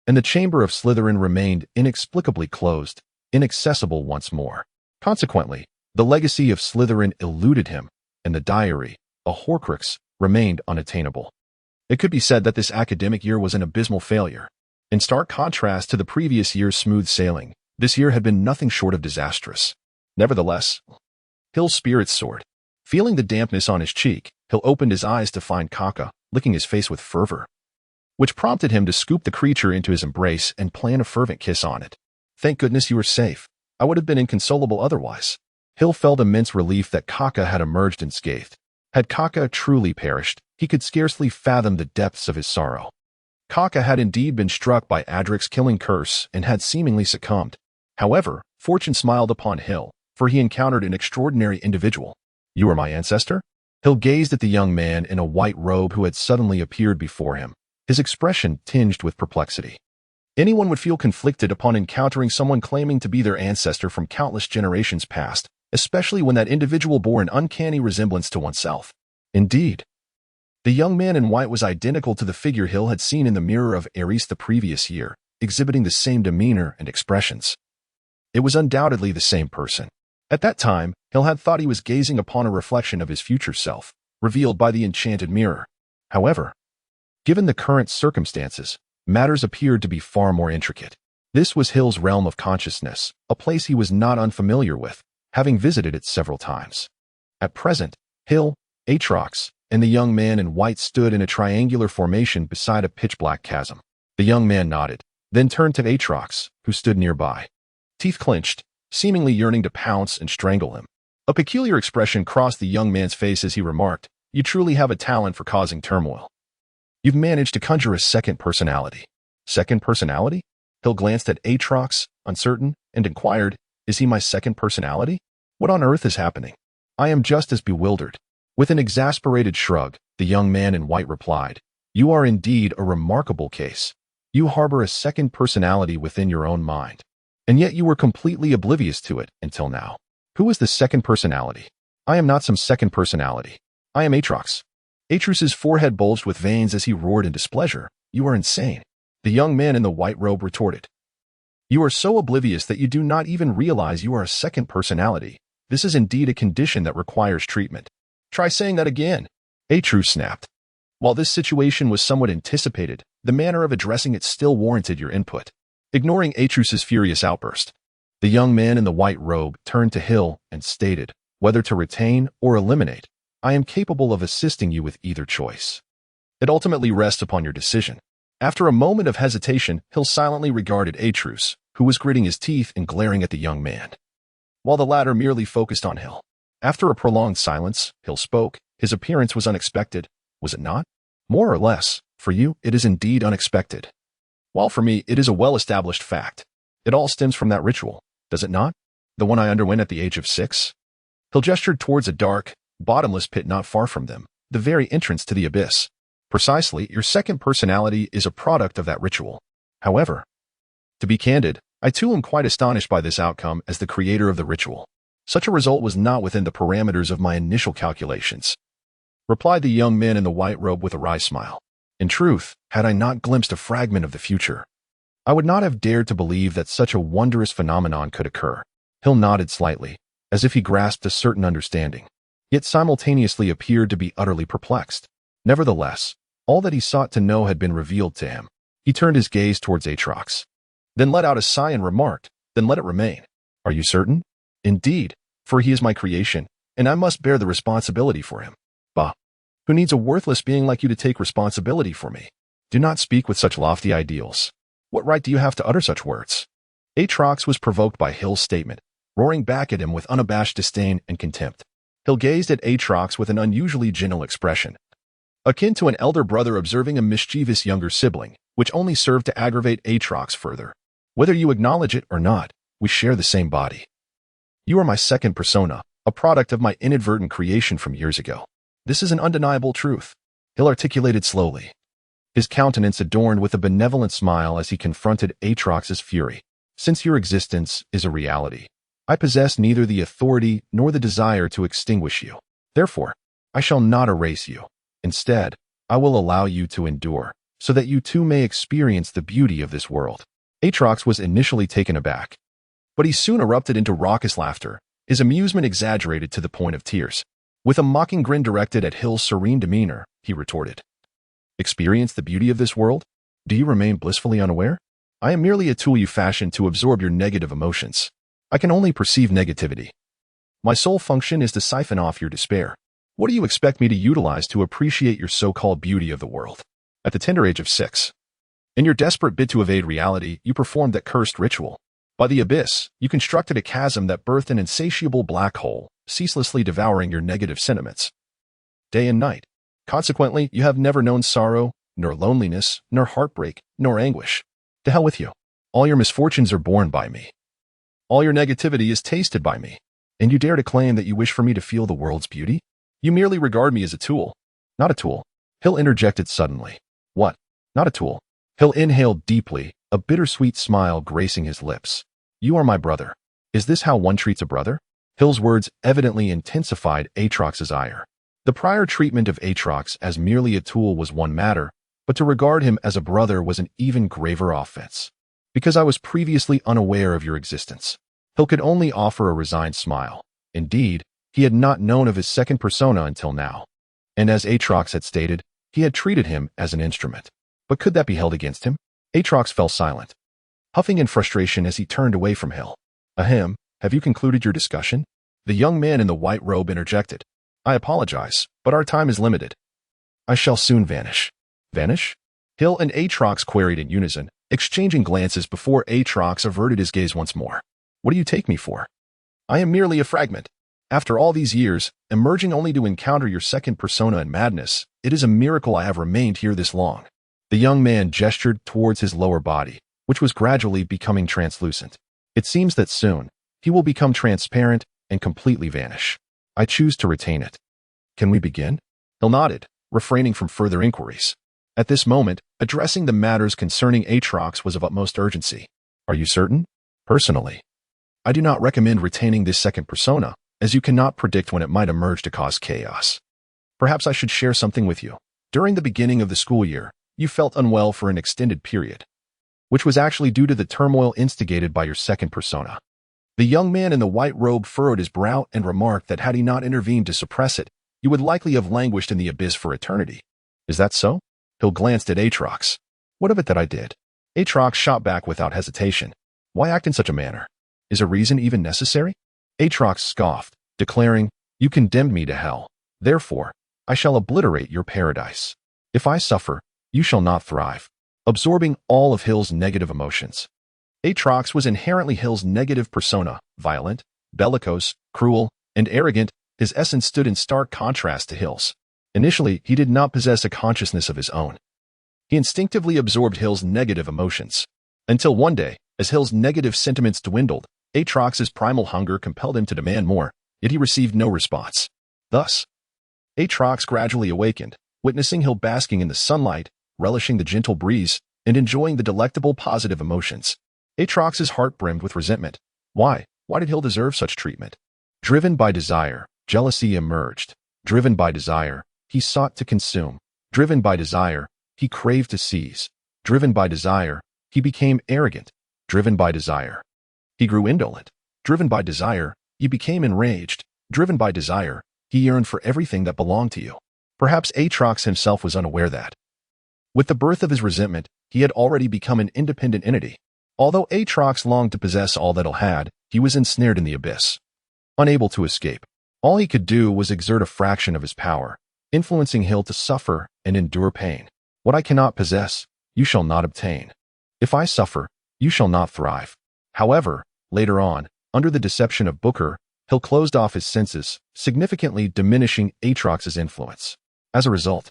And the chamber of Slytherin remained inexplicably closed, inaccessible once more. Consequently, the legacy of Slytherin eluded him, and the diary, a Horcrux, remained unattainable. It could be said that this academic year was an abysmal failure. In stark contrast to the previous year's smooth sailing, this year had been nothing short of disastrous. Nevertheless, Hill's spirits soared. Feeling the dampness on his cheek, Hill opened his eyes to find Kaka, licking his face with fervor, which prompted him to scoop the creature into his embrace and plant a fervent kiss on it. Thank goodness you were safe. I would have been inconsolable otherwise. Hill felt immense relief that Kaka had emerged unscathed. Had Kaka truly perished, he could scarcely fathom the depths of his sorrow. Kaka had indeed been struck by Adric's killing curse and had seemingly succumbed. However, fortune smiled upon Hill, for he encountered an extraordinary individual. You are my ancestor? Hill gazed at the young man in a white robe who had suddenly appeared before him, his expression tinged with perplexity. Anyone would feel conflicted upon encountering someone claiming to be their ancestor from countless generations past, especially when that individual bore an uncanny resemblance to oneself. Indeed, the young man in white was identical to the figure Hill had seen in the mirror of Ares the previous year, exhibiting the same demeanor and expressions. It was undoubtedly the same person. At that time, Hill had thought he was gazing upon a reflection of his future self, revealed by the enchanted mirror. However, given the current circumstances, matters appeared to be far more intricate. This was Hill's realm of consciousness, a place he was not unfamiliar with, having visited it several times. At present, Hill, Atrox, and the young man in white stood in a triangular formation beside a pitch-black chasm. The young man nodded, then turned to Atrox, who stood nearby. Teeth clenched, seemingly yearning to pounce and strangle him. A peculiar expression crossed the young man's face as he remarked, "You truly have a talent for causing turmoil. You've managed to conjure a second personality." Second personality? Hill glanced at Atrox, uncertain, and inquired, "Is he my second personality? What on earth is happening?" "I am just as bewildered." With an exasperated shrug, the young man in white replied, "You are indeed a remarkable case. You harbor a second personality within your own mind. And yet you were completely oblivious to it until now. Who is the second personality?" "I am not some second personality. I am Atrox." Atrus's forehead bulged with veins as he roared in displeasure. "You are insane." The young man in the white robe retorted, "You are so oblivious that you do not even realize you are a second personality. This is indeed a condition that requires treatment." "Try saying that again," Atrus snapped. While this situation was somewhat anticipated, the manner of addressing it still warranted your input. Ignoring Atrus's furious outburst, the young man in the white robe turned to Hill and stated, "Whether to retain or eliminate, I am capable of assisting you with either choice. It ultimately rests upon your decision." After a moment of hesitation, Hill silently regarded Atrus, who was gritting his teeth and glaring at the young man, while the latter merely focused on Hill. After a prolonged silence, Hill spoke. "His appearance was unexpected, was it not?" "More or less. For you, it is indeed unexpected. While for me, it is a well-established fact. It all stems from that ritual, does it not? The one I underwent at the age of 6? Hill gestured towards a dark, bottomless pit not far from them, the very entrance to the abyss. "Precisely, your second personality is a product of that ritual. However, to be candid, I too am quite astonished by this outcome as the creator of the ritual. Such a result was not within the parameters of my initial calculations," replied the young man in the white robe with a wry smile. "In truth, had I not glimpsed a fragment of the future, I would not have dared to believe that such a wondrous phenomenon could occur." Hill nodded slightly, as if he grasped a certain understanding, yet simultaneously appeared to be utterly perplexed. Nevertheless, all that he sought to know had been revealed to him. He turned his gaze towards Atrox, then let out a sigh and remarked, "Then let it remain." "Are you certain?" "Indeed, for he is my creation, and I must bear the responsibility for him." "Bah! Who needs a worthless being like you to take responsibility for me? Do not speak with such lofty ideals. What right do you have to utter such words?" Atrox was provoked by Hill's statement, roaring back at him with unabashed disdain and contempt. Hill gazed at Atrox with an unusually gentle expression, akin to an elder brother observing a mischievous younger sibling, which only served to aggravate Atrox further. "Whether you acknowledge it or not, we share the same body. You are my second persona, a product of my inadvertent creation from years ago. This is an undeniable truth," Hill articulated slowly. his countenance adorned with a benevolent smile as he confronted Aatrox's fury. Since your existence is a reality, I possess neither the authority nor the desire to extinguish you. Therefore, I shall not erase you. Instead, I will allow you to endure, so that you too may experience the beauty of this world. Aatrox was initially taken aback, but he soon erupted into raucous laughter, his amusement exaggerated to the point of tears. With a mocking grin directed at Hill's serene demeanor, he retorted, "Experience the beauty of this world? Do you remain blissfully unaware? I am merely a tool you fashioned to absorb your negative emotions. I can only perceive negativity. My sole function is to siphon off your despair. What do you expect me to utilize to appreciate your so-called beauty of the world?" At the tender age of 6, in your desperate bid to evade reality, you performed that cursed ritual. By the abyss, you constructed a chasm that birthed an insatiable black hole, ceaselessly devouring your negative sentiments, day and night. Consequently, you have never known sorrow, nor loneliness, nor heartbreak, nor anguish. To hell with you. All your misfortunes are borne by me. All your negativity is tasted by me. And you dare to claim that you wish for me to feel the world's beauty? You merely regard me as a tool. Not a tool. Hill interjected suddenly. What? Not a tool? Hill inhaled deeply, a bittersweet smile gracing his lips. You are my brother. Is this how one treats a brother? Hill's words evidently intensified Aatrox's ire. The prior treatment of Aatrox as merely a tool was one matter, but to regard him as a brother was an even graver offense. Because I was previously unaware of your existence. Hill could only offer a resigned smile. Indeed, he had not known of his second persona until now. And as Aatrox had stated, he had treated him as an instrument. But could that be held against him? Aatrox fell silent, huffing in frustration as he turned away from Hill. Ahem, have you concluded your discussion? The young man in the white robe interjected. I apologize, but our time is limited. I shall soon vanish. Vanish? Hill and Aatrox queried in unison, exchanging glances before Aatrox averted his gaze once more. What do you take me for? I am merely a fragment. After all these years, emerging only to encounter your second persona in madness, it is a miracle I have remained here this long. The young man gestured towards his lower body, which was gradually becoming translucent. It seems that soon, he will become transparent and completely vanish. I choose to retain it. Can we begin? Hill nodded, refraining from further inquiries. At this moment, addressing the matters concerning Aatrox was of utmost urgency. Are you certain? Personally, I do not recommend retaining this second persona, as you cannot predict when it might emerge to cause chaos. Perhaps I should share something with you. During the beginning of the school year, you felt unwell for an extended period, which was actually due to the turmoil instigated by your second persona. The young man in the white robe furrowed his brow and remarked that had he not intervened to suppress it, you would likely have languished in the abyss for eternity. Is that so? Hill glanced at Aatrox. What of it that I did? Aatrox shot back without hesitation. Why act in such a manner? Is a reason even necessary? Aatrox scoffed, declaring, You condemned me to hell. Therefore, I shall obliterate your paradise. If I suffer, you shall not thrive. Absorbing all of Hill's negative emotions. Aatrox was inherently Hill's negative persona, violent, bellicose, cruel, and arrogant. His essence stood in stark contrast to Hill's. Initially, he did not possess a consciousness of his own. He instinctively absorbed Hill's negative emotions. Until one day, as Hill's negative sentiments dwindled, Aatrox's primal hunger compelled him to demand more, yet he received no response. Thus, Aatrox gradually awakened, witnessing Hill basking in the sunlight, relishing the gentle breeze, and enjoying the delectable positive emotions. Aatrox's heart brimmed with resentment. Why? Why did Hill deserve such treatment? Driven by desire, jealousy emerged. Driven by desire, he sought to consume. Driven by desire, he craved to seize. Driven by desire, he became arrogant. Driven by desire, he grew indolent. Driven by desire, he became enraged. Driven by desire, he yearned for everything that belonged to you. Perhaps Aatrox himself was unaware that, with the birth of his resentment, he had already become an independent entity. Although Aatrox longed to possess all that Hill had, he was ensnared in the abyss. Unable to escape, all he could do was exert a fraction of his power, influencing Hill to suffer and endure pain. What I cannot possess, you shall not obtain. If I suffer, you shall not thrive. However, later on, under the deception of Booker, Hill closed off his senses, significantly diminishing Aatrox's influence. As a result,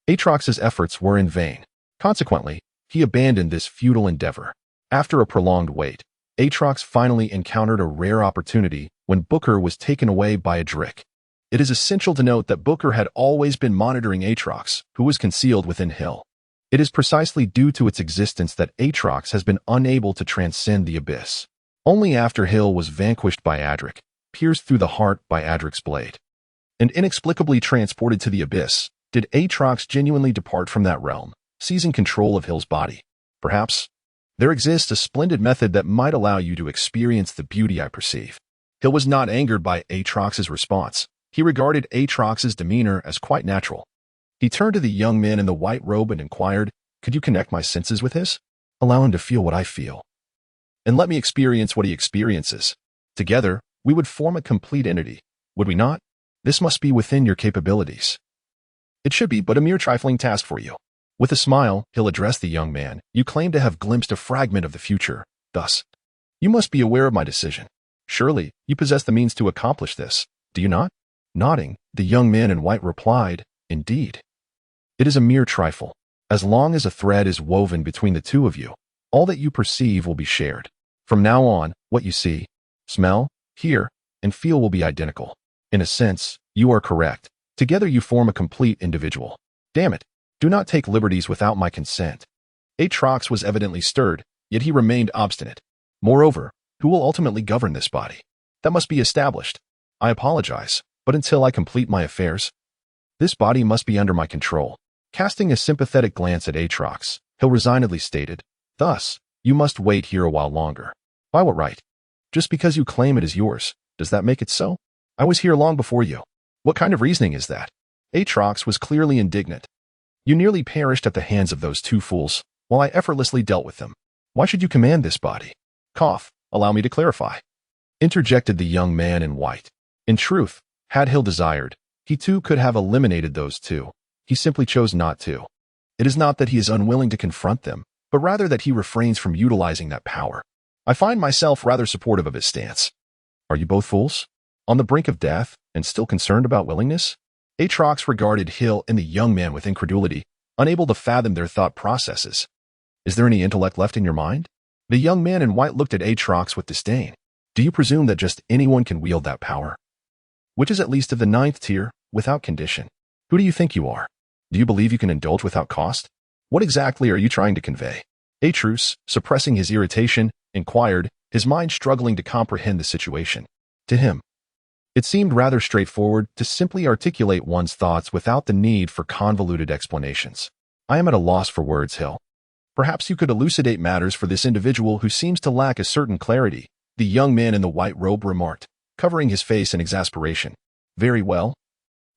Aatrox's efforts were in vain. Consequently, he abandoned this futile endeavor. After a prolonged wait, Aatrox finally encountered a rare opportunity when Booker was taken away by a Drick. It is essential to note that Booker had always been monitoring Aatrox, who was concealed within Hill. It is precisely due to its existence that Aatrox has been unable to transcend the abyss. Only after Hill was vanquished by Adric, pierced through the heart by Adric's blade, and inexplicably transported to the abyss, did Aatrox genuinely depart from that realm, seizing control of Hill's body. Perhaps there exists a splendid method that might allow you to experience the beauty I perceive. Hill was not angered by Aatrox's response. He regarded Aatrox's demeanor as quite natural. He turned to the young man in the white robe and inquired, "Could you connect my senses with his? Allow him to feel what I feel, and let me experience what he experiences. Together, we would form a complete entity, would we not? This must be within your capabilities." "It should be but a mere trifling task for you." With a smile, Hill addressed the young man. "You claim to have glimpsed a fragment of the future. Thus, you must be aware of my decision. Surely, you possess the means to accomplish this, do you not?" Nodding, the young man in white replied, "Indeed. It is a mere trifle. As long as a thread is woven between the two of you, all that you perceive will be shared. From now on, what you see, smell, hear, and feel will be identical. In a sense, you are correct. Together you form a complete individual. Damn it, do not take liberties without my consent." Aatrox was evidently stirred, yet he remained obstinate. "Moreover, who will ultimately govern this body? That must be established. I apologize, but until I complete my affairs, this body must be under my control." Casting a sympathetic glance at Aatrox, Hill resignedly stated, "Thus, you must wait here a while longer." "By what right? Just because you claim it is yours, does that make it so? I was here long before you. What kind of reasoning is that?" Aatrox was clearly indignant. "You nearly perished at the hands of those two fools, while I effortlessly dealt with them. Why should you command this body?" "Cough, allow me to clarify," interjected the young man in white. In truth, had Hill desired, he too could have eliminated those two. He simply chose not to. It is not that he is unwilling to confront them, but rather that he refrains from utilizing that power. I find myself rather supportive of his stance. Are you both fools? On the brink of death, and still concerned about willingness? Aatrox regarded Hill and the young man with incredulity, unable to fathom their thought processes. Is there any intellect left in your mind? The young man in white looked at Aatrox with disdain. Do you presume that just anyone can wield that power? Which is at least of the 9th tier, without condition. Who do you think you are? Do you believe you can indulge without cost? What exactly are you trying to convey? Aatrox, suppressing his irritation, inquired, his mind struggling to comprehend the situation. To him, it seemed rather straightforward to simply articulate one's thoughts without the need for convoluted explanations. I am at a loss for words, Hill. Perhaps you could elucidate matters for this individual who seems to lack a certain clarity, the young man in the white robe remarked, covering his face in exasperation. Very well.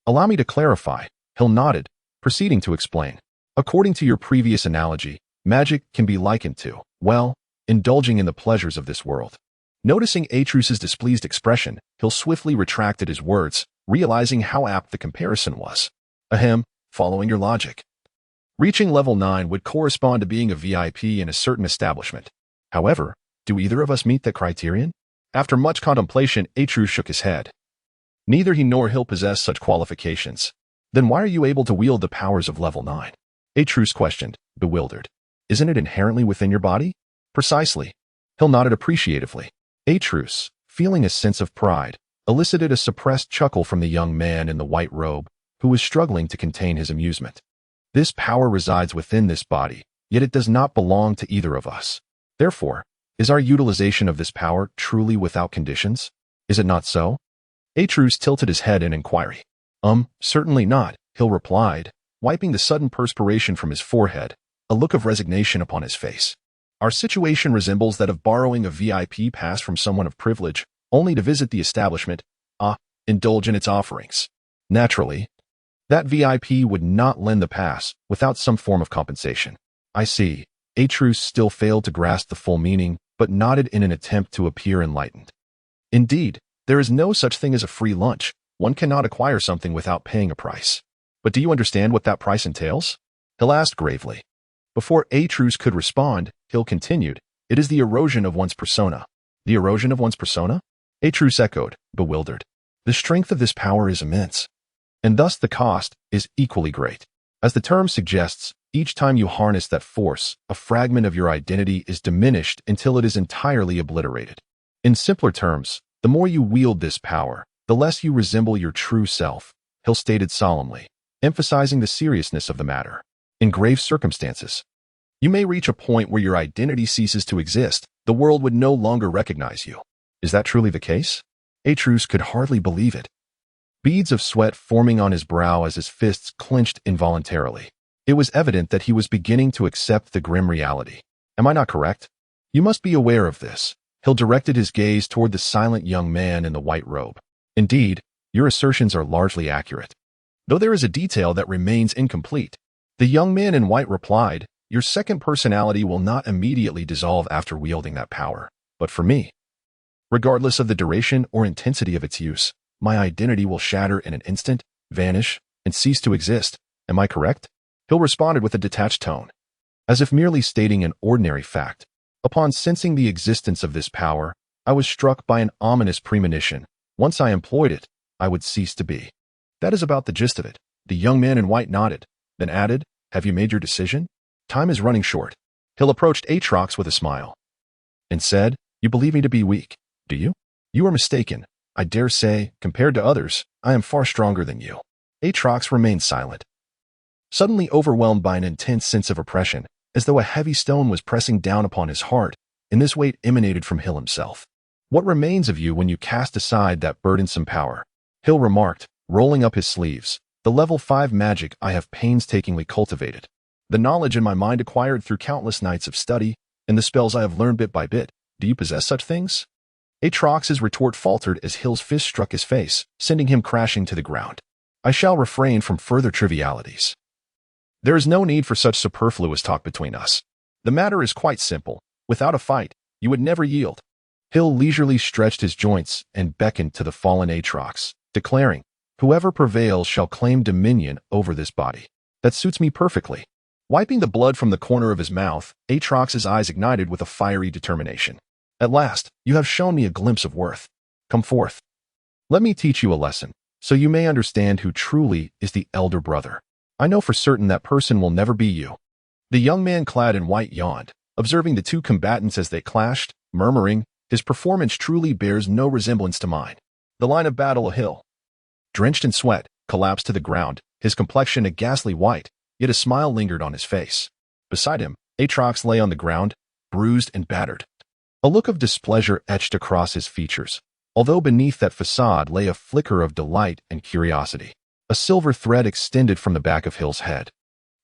Allow me to clarify. Hill nodded, proceeding to explain. According to your previous analogy, magic can be likened to, well, indulging in the pleasures of this world. Noticing Aatrox's displeased expression, Hill swiftly retracted his words, realizing how apt the comparison was. Ahem, following your logic. Reaching level 9 would correspond to being a VIP in a certain establishment. However, do either of us meet that criterion? After much contemplation, Aatrox shook his head. Neither he nor Hill possess such qualifications. Then why are you able to wield the powers of level 9? Aatrox questioned, bewildered. Isn't it inherently within your body? Precisely. Hill nodded appreciatively. Aatrox, feeling a sense of pride, elicited a suppressed chuckle from the young man in the white robe, who was struggling to contain his amusement. This power resides within this body, yet it does not belong to either of us. Therefore, is our utilization of this power truly without conditions? Is it not so? Aatrox tilted his head in inquiry. Certainly not, Hill replied, wiping the sudden perspiration from his forehead, a look of resignation upon his face. Our situation resembles that of borrowing a VIP pass from someone of privilege, only to visit the establishment, indulge in its offerings. Naturally, that VIP would not lend the pass without some form of compensation. I see. Aatrox still failed to grasp the full meaning, but nodded in an attempt to appear enlightened. Indeed, there is no such thing as a free lunch. One cannot acquire something without paying a price. But do you understand what that price entails? Hill asked gravely. Before Aatrox could respond, Hill continued, it is the erosion of one's persona. The erosion of one's persona? Aatrox echoed, bewildered. The strength of this power is immense, and thus the cost is equally great. As the term suggests, each time you harness that force, a fragment of your identity is diminished until it is entirely obliterated. In simpler terms, the more you wield this power, the less you resemble your true self, Hill stated solemnly, emphasizing the seriousness of the matter. in grave circumstances. You may reach a point where your identity ceases to exist. The world would no longer recognize you. Is that truly the case? Atrus could hardly believe it. Beads of sweat forming on his brow as his fists clenched involuntarily. It was evident that he was beginning to accept the grim reality. Am I not correct? You must be aware of this. Hill directed his gaze toward the silent young man in the white robe. Indeed, your assertions are largely accurate. Though there is a detail that remains incomplete. The young man in white replied, your second personality will not immediately dissolve after wielding that power. But for me, regardless of the duration or intensity of its use, my identity will shatter in an instant, vanish, and cease to exist. Am I correct? Hill responded with a detached tone, as if merely stating an ordinary fact. Upon sensing the existence of this power, I was struck by an ominous premonition. Once I employed it, I would cease to be. That is about the gist of it. The young man in white nodded, then added, have you made your decision? Time is running short. Hill approached Atrox with a smile and said, you believe me to be weak, do you? You are mistaken. I dare say, compared to others, I am far stronger than you. Atrox remained silent, suddenly overwhelmed by an intense sense of oppression, as though a heavy stone was pressing down upon his heart, and this weight emanated from Hill himself. What remains of you when you cast aside that burdensome power? Hill remarked, rolling up his sleeves. The level 5 magic I have painstakingly cultivated. The knowledge in my mind acquired through countless nights of study, and the spells I have learned bit by bit. Do you possess such things? Atrox's retort faltered as Hill's fist struck his face, sending him crashing to the ground. I shall refrain from further trivialities. There is no need for such superfluous talk between us. The matter is quite simple. Without a fight, you would never yield. Hill leisurely stretched his joints and beckoned to the fallen Atrox, declaring, whoever prevails shall claim dominion over this body. That suits me perfectly. Wiping the blood from the corner of his mouth, Atrox's eyes ignited with a fiery determination. At last, you have shown me a glimpse of worth. Come forth. Let me teach you a lesson, so you may understand who truly is the elder brother. I know for certain that person will never be you. The young man clad in white yawned, observing the two combatants as they clashed, murmuring, his performance truly bears no resemblance to mine. The line of battle, Hill, drenched in sweat, collapsed to the ground, his complexion a ghastly white, yet a smile lingered on his face. Beside him, Atrox lay on the ground, bruised and battered. A look of displeasure etched across his features, although beneath that facade lay a flicker of delight and curiosity. A silver thread extended from the back of Hill's head,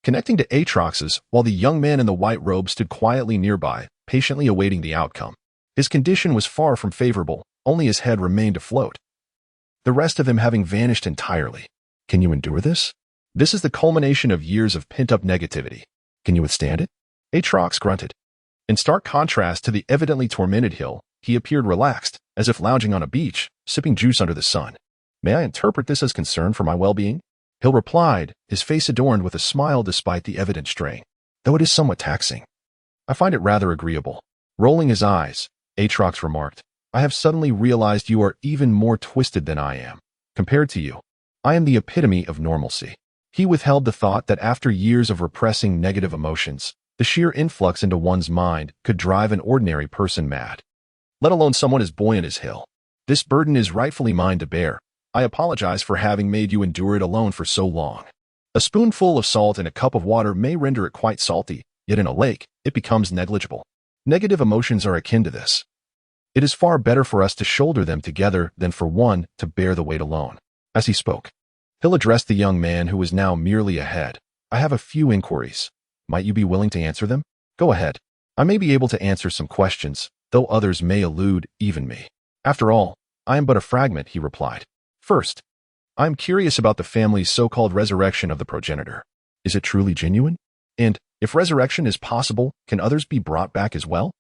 connecting to Atrox's, while the young man in the white robe stood quietly nearby, patiently awaiting the outcome. His condition was far from favorable, only his head remained afloat, the rest of him having vanished entirely. Can you endure this? This is the culmination of years of pent-up negativity. Can you withstand it? Atrox grunted. In stark contrast to the evidently tormented Hill, he appeared relaxed, as if lounging on a beach, sipping juice under the sun. May I interpret this as concern for my well-being? Hill replied, his face adorned with a smile despite the evident strain. Though it is somewhat taxing, I find it rather agreeable. Rolling his eyes, Atrox remarked, I have suddenly realized you are even more twisted than I am. Compared to you, I am the epitome of normalcy. He withheld the thought that after years of repressing negative emotions, the sheer influx into one's mind could drive an ordinary person mad, let alone someone as buoyant as Hill. This burden is rightfully mine to bear. I apologize for having made you endure it alone for so long. A spoonful of salt in a cup of water may render it quite salty, yet in a lake, it becomes negligible. Negative emotions are akin to this. It is far better for us to shoulder them together than for one to bear the weight alone. As he spoke, Hill addressed the young man who was now merely ahead. I have a few inquiries. Might you be willing to answer them? Go ahead. I may be able to answer some questions, though others may elude even me. After all, I am but a fragment, he replied. First, I am curious about the family's so-called resurrection of the progenitor. Is it truly genuine? And, if resurrection is possible, can others be brought back as well?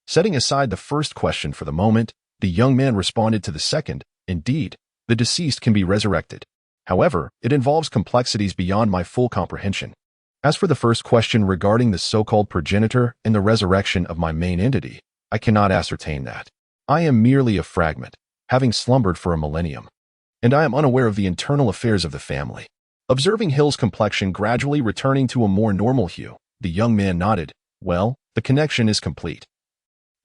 Setting aside the first question for the moment, the young man responded to the second. Indeed, the deceased can be resurrected. However, it involves complexities beyond my full comprehension. As for the first question regarding the so-called progenitor and the resurrection of my main entity, I cannot ascertain that. I am merely a fragment, having slumbered for a millennium, and I am unaware of the internal affairs of the family. Observing Hill's complexion gradually returning to a more normal hue, the young man nodded. Well, the connection is complete.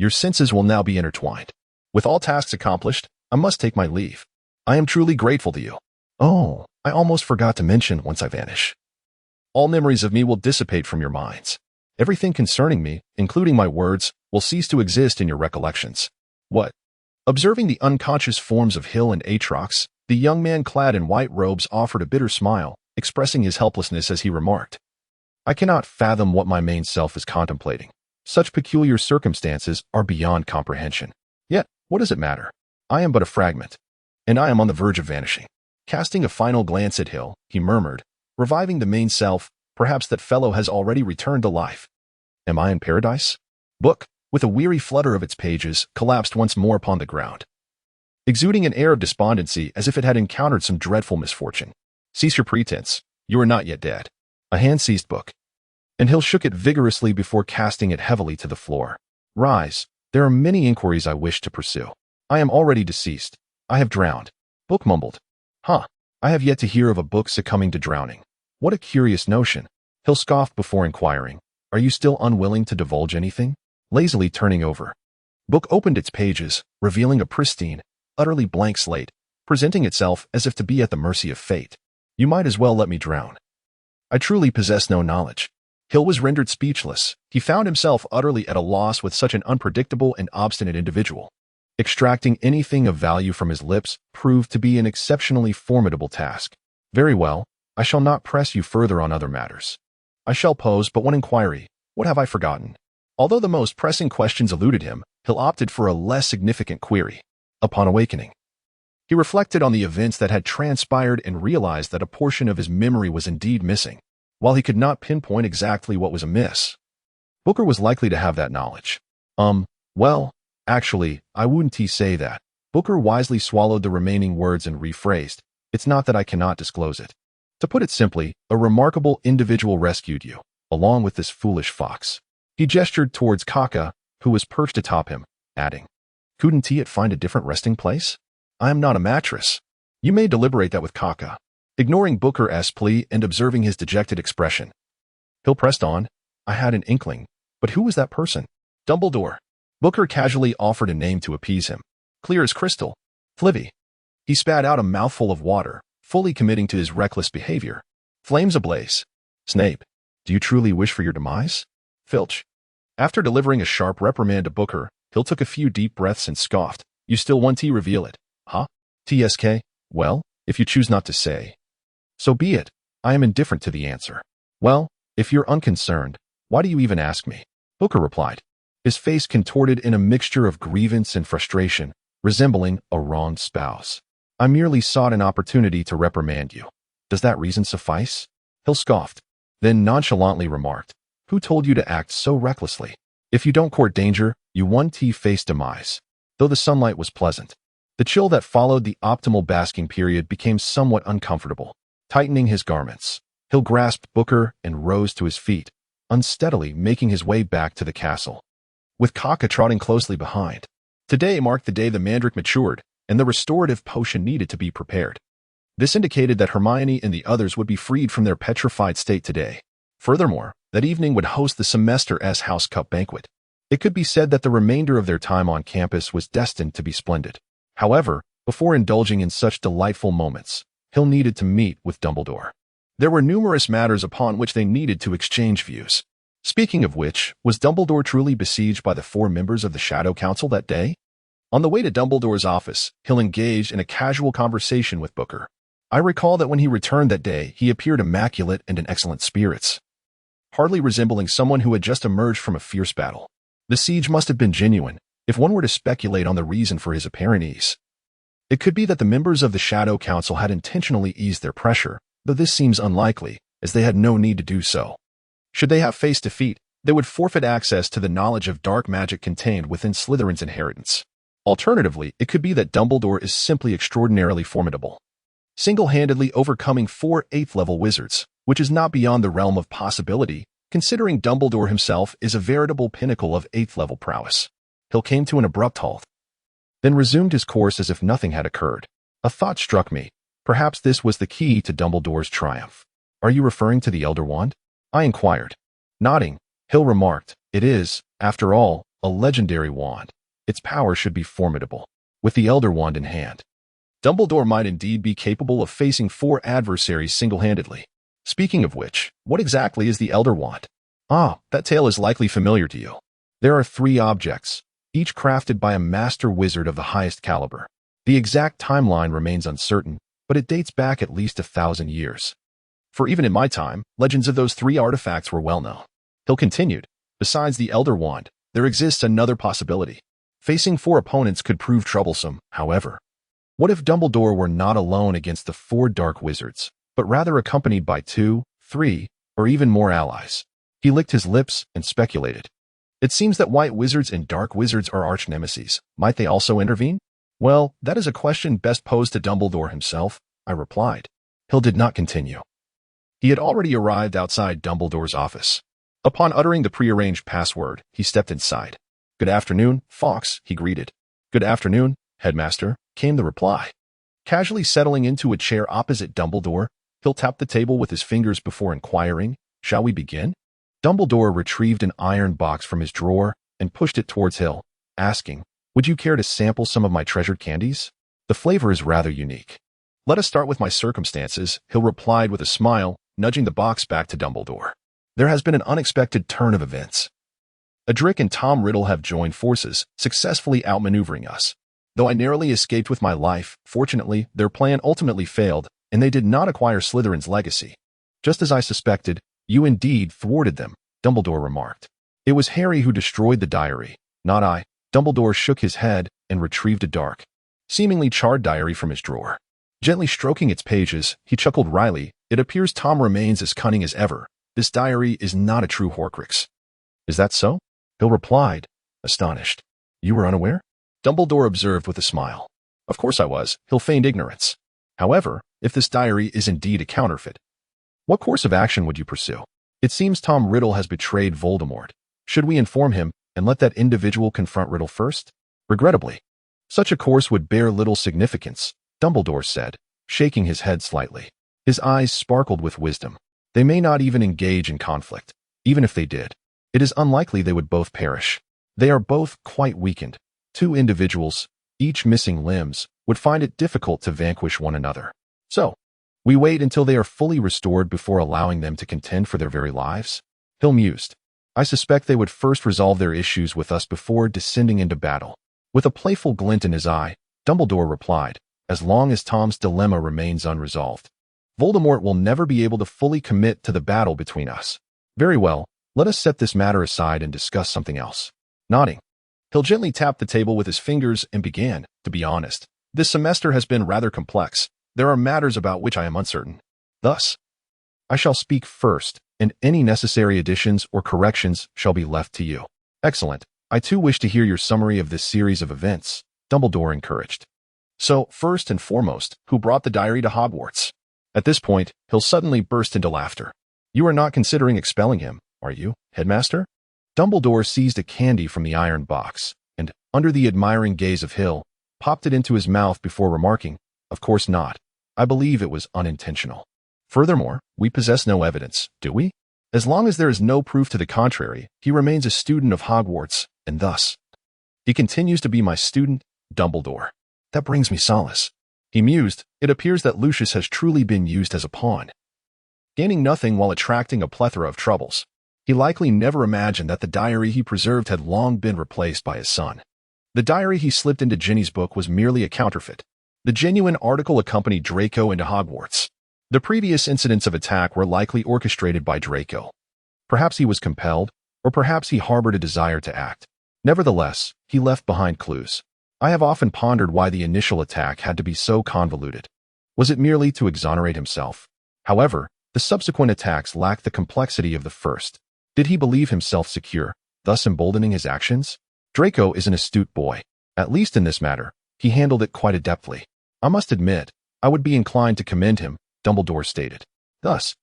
Your senses will now be intertwined. With all tasks accomplished, I must take my leave. I am truly grateful to you. Oh, I almost forgot to mention once I vanish. All memories of me will dissipate from your minds. Everything concerning me, including my words, will cease to exist in your recollections. What? Observing the unconscious forms of Hill and Atrox, the young man clad in white robes offered a bitter smile, expressing his helplessness as he remarked, I cannot fathom what my main self is contemplating. Such peculiar circumstances are beyond comprehension. Yet, what does it matter? I am but a fragment, and I am on the verge of vanishing. Casting a final glance at Hill, he murmured, reviving the main self, perhaps that fellow has already returned to life. Am I in paradise? Book, with a weary flutter of its pages, collapsed once more upon the ground, exuding an air of despondency as if it had encountered some dreadful misfortune. Cease your pretense. You are not yet dead. A hand seized Book, and Hill shook it vigorously before casting it heavily to the floor. Rise. There are many inquiries I wish to pursue. I am already deceased. I have drowned. Book mumbled. Huh. I have yet to hear of a book succumbing to drowning. What a curious notion. Hill scoffed before inquiring, Are you still unwilling to divulge anything? Lazily turning over, Book opened its pages, revealing a pristine, utterly blank slate, presenting itself as if to be at the mercy of fate. You might as well let me drown. I truly possess no knowledge. Hill was rendered speechless. He found himself utterly at a loss with such an unpredictable and obstinate individual. Extracting anything of value from his lips proved to be an exceptionally formidable task. Very well, I shall not press you further on other matters. I shall pose but one inquiry. What have I forgotten? Although the most pressing questions eluded him, Hill opted for a less significant query. Upon awakening, he reflected on the events that had transpired and realized that a portion of his memory was indeed missing. While he could not pinpoint exactly what was amiss, Booker was likely to have that knowledge. Well, actually, I wouldn't say that. Booker wisely swallowed the remaining words and rephrased, It's not that I cannot disclose it. To put it simply, a remarkable individual rescued you, along with this foolish fox. He gestured towards Kaka, who was perched atop him, adding, Couldn't it find a different resting place? I am not a mattress. You may deliberate that with Kaka. Ignoring Booker's plea and observing his dejected expression, Hill pressed on, I had an inkling, but who was that person? Dumbledore. Booker casually offered a name to appease him. Clear as crystal. Flivvy. He spat out a mouthful of water, fully committing to his reckless behavior. Flames ablaze. Snape. Do you truly wish for your demise? Filch. After delivering a sharp reprimand to Booker, Hill took a few deep breaths and scoffed. You still want to reveal it, huh? TSK? Well, if you choose not to say, so be it. I am indifferent to the answer. Well, if you're unconcerned, why do you even ask me? Booker replied, his face contorted in a mixture of grievance and frustration, resembling a wronged spouse. I merely sought an opportunity to reprimand you. Does that reason suffice? Hill scoffed, then nonchalantly remarked, Who told you to act so recklessly? If you don't court danger, you won't face demise. Though the sunlight was pleasant, the chill that followed the optimal basking period became somewhat uncomfortable. Tightening his garments, Hill grasped Booker and rose to his feet, unsteadily making his way back to the castle, with Kaka trotting closely behind. Today marked the day the mandrake matured, and the restorative potion needed to be prepared. This indicated that Hermione and the others would be freed from their petrified state today. Furthermore, that evening would host the semester's House Cup banquet. It could be said that the remainder of their time on campus was destined to be splendid. However, before indulging in such delightful moments, Hill needed to meet with Dumbledore. There were numerous matters upon which they needed to exchange views. Speaking of which, was Dumbledore truly besieged by the 4 members of the Shadow Council that day? On the way to Dumbledore's office, Hill engaged in a casual conversation with Booker. I recall that when he returned that day, he appeared immaculate and in excellent spirits, hardly resembling someone who had just emerged from a fierce battle. The siege must have been genuine, if one were to speculate on the reason for his apparent ease. It could be that the members of the Shadow Council had intentionally eased their pressure, though this seems unlikely, as they had no need to do so. Should they have faced defeat, they would forfeit access to the knowledge of dark magic contained within Slytherin's inheritance. Alternatively, it could be that Dumbledore is simply extraordinarily formidable, single-handedly overcoming 4 8th-level wizards, which is not beyond the realm of possibility, considering Dumbledore himself is a veritable pinnacle of 8th-level prowess. Hill came to an abrupt halt, then resumed his course as if nothing had occurred. A thought struck me. Perhaps this was the key to Dumbledore's triumph. Are you referring to the Elder Wand? I inquired. Nodding, Hill remarked, It is, after all, a legendary wand. Its power should be formidable. With the Elder Wand in hand, Dumbledore might indeed be capable of facing 4 adversaries single-handedly. Speaking of which, what exactly is the Elder Wand? Ah, that tale is likely familiar to you. There are 3 objects, each crafted by a master wizard of the highest caliber. The exact timeline remains uncertain, but it dates back at least 1,000 years. For even in my time, legends of those 3 artifacts were well known. Hill continued, besides the Elder Wand, there exists another possibility. Facing 4 opponents could prove troublesome, however. What if Dumbledore were not alone against the 4 dark wizards, but rather accompanied by 2, 3, or even more allies? He licked his lips and speculated. It seems that white wizards and dark wizards are arch-nemeses. Might they also intervene? Well, that is a question best posed to Dumbledore himself, I replied. Hill did not continue. He had already arrived outside Dumbledore's office. Upon uttering the prearranged password, he stepped inside. "Good afternoon, Fawkes," he greeted. "Good afternoon, Headmaster," came the reply. Casually settling into a chair opposite Dumbledore, Hill tapped the table with his fingers before inquiring, "Shall we begin?" Dumbledore retrieved an iron box from his drawer and pushed it towards Hill, asking, "Would you care to sample some of my treasured candies? The flavor is rather unique." "Let us start with my circumstances," Hill replied with a smile, nudging the box back to Dumbledore. "There has been an unexpected turn of events. Adric and Tom Riddle have joined forces, successfully outmaneuvering us. Though I narrowly escaped with my life, fortunately, their plan ultimately failed, and they did not acquire Slytherin's legacy. Just as I suspected, you indeed thwarted them," Dumbledore remarked. "It was Harry who destroyed the diary, not I." Dumbledore shook his head and retrieved a dark, seemingly charred diary from his drawer. Gently stroking its pages, he chuckled wryly. "It appears Tom remains as cunning as ever. This diary is not a true Horcrux." "Is that so?" Hill replied, astonished. "You were unaware?" Dumbledore observed with a smile. "Of course I was." Hill feigned ignorance. "However, if this diary is indeed a counterfeit, what course of action would you pursue? It seems Tom Riddle has betrayed Voldemort. Should we inform him and let that individual confront Riddle first? Regrettably, such a course would bear little significance," Dumbledore said, shaking his head slightly. His eyes sparkled with wisdom. "They may not even engage in conflict. Even if they did, it is unlikely they would both perish. They are both quite weakened. 2 individuals, each missing limbs, would find it difficult to vanquish one another. So, we wait until they are fully restored before allowing them to contend for their very lives?" Hill mused. "I suspect they would first resolve their issues with us before descending into battle." With a playful glint in his eye, Dumbledore replied, "As long as Tom's dilemma remains unresolved, Voldemort will never be able to fully commit to the battle between us. Very well, let us set this matter aside and discuss something else." Nodding, Hill gently tapped the table with his fingers and began, "To be honest, this semester has been rather complex. There are matters about which I am uncertain. Thus, I shall speak first, and any necessary additions or corrections shall be left to you." "Excellent. I too wish to hear your summary of this series of events," Dumbledore encouraged. "So, first and foremost, who brought the diary to Hogwarts?" At this point, Hill suddenly burst into laughter. "You are not considering expelling him, are you, Headmaster?" Dumbledore seized a candy from the iron box, and, under the admiring gaze of Hill, popped it into his mouth before remarking, "Of course not. I believe it was unintentional. Furthermore, we possess no evidence, do we? As long as there is no proof to the contrary, he remains a student of Hogwarts, and thus, he continues to be my student, Dumbledore. That brings me solace." He mused. "It appears that Lucius has truly been used as a pawn, gaining nothing while attracting a plethora of troubles. He likely never imagined that the diary he preserved had long been replaced by his son. The diary he slipped into Ginny's book was merely a counterfeit. The genuine article accompanied Draco into Hogwarts. The previous incidents of attack were likely orchestrated by Draco. Perhaps he was compelled, or perhaps he harbored a desire to act. Nevertheless, he left behind clues. I have often pondered why the initial attack had to be so convoluted. Was it merely to exonerate himself? However, the subsequent attacks lacked the complexity of the first. Did he believe himself secure, thus emboldening his actions? Draco is an astute boy. At least in this matter, he handled it quite adeptly. I must admit, I would be inclined to commend him, Dumbledore stated. Thus,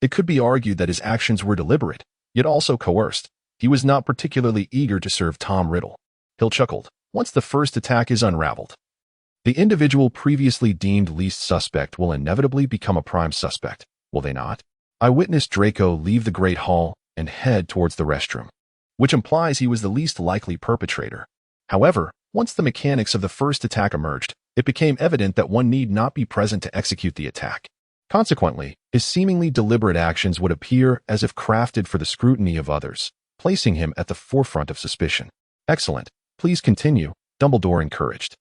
it could be argued that his actions were deliberate, yet also coerced. He was not particularly eager to serve Tom Riddle. Hill chuckled. Once the first attack is unraveled, the individual previously deemed least suspect will inevitably become a prime suspect, will they not? I witnessed Draco leave the Great Hall and head towards the restroom, which implies he was the least likely perpetrator. However, once the mechanics of the first attack emerged, it became evident that one need not be present to execute the attack. Consequently, his seemingly deliberate actions would appear as if crafted for the scrutiny of others, placing him at the forefront of suspicion. Excellent. Please continue, Dumbledore encouraged.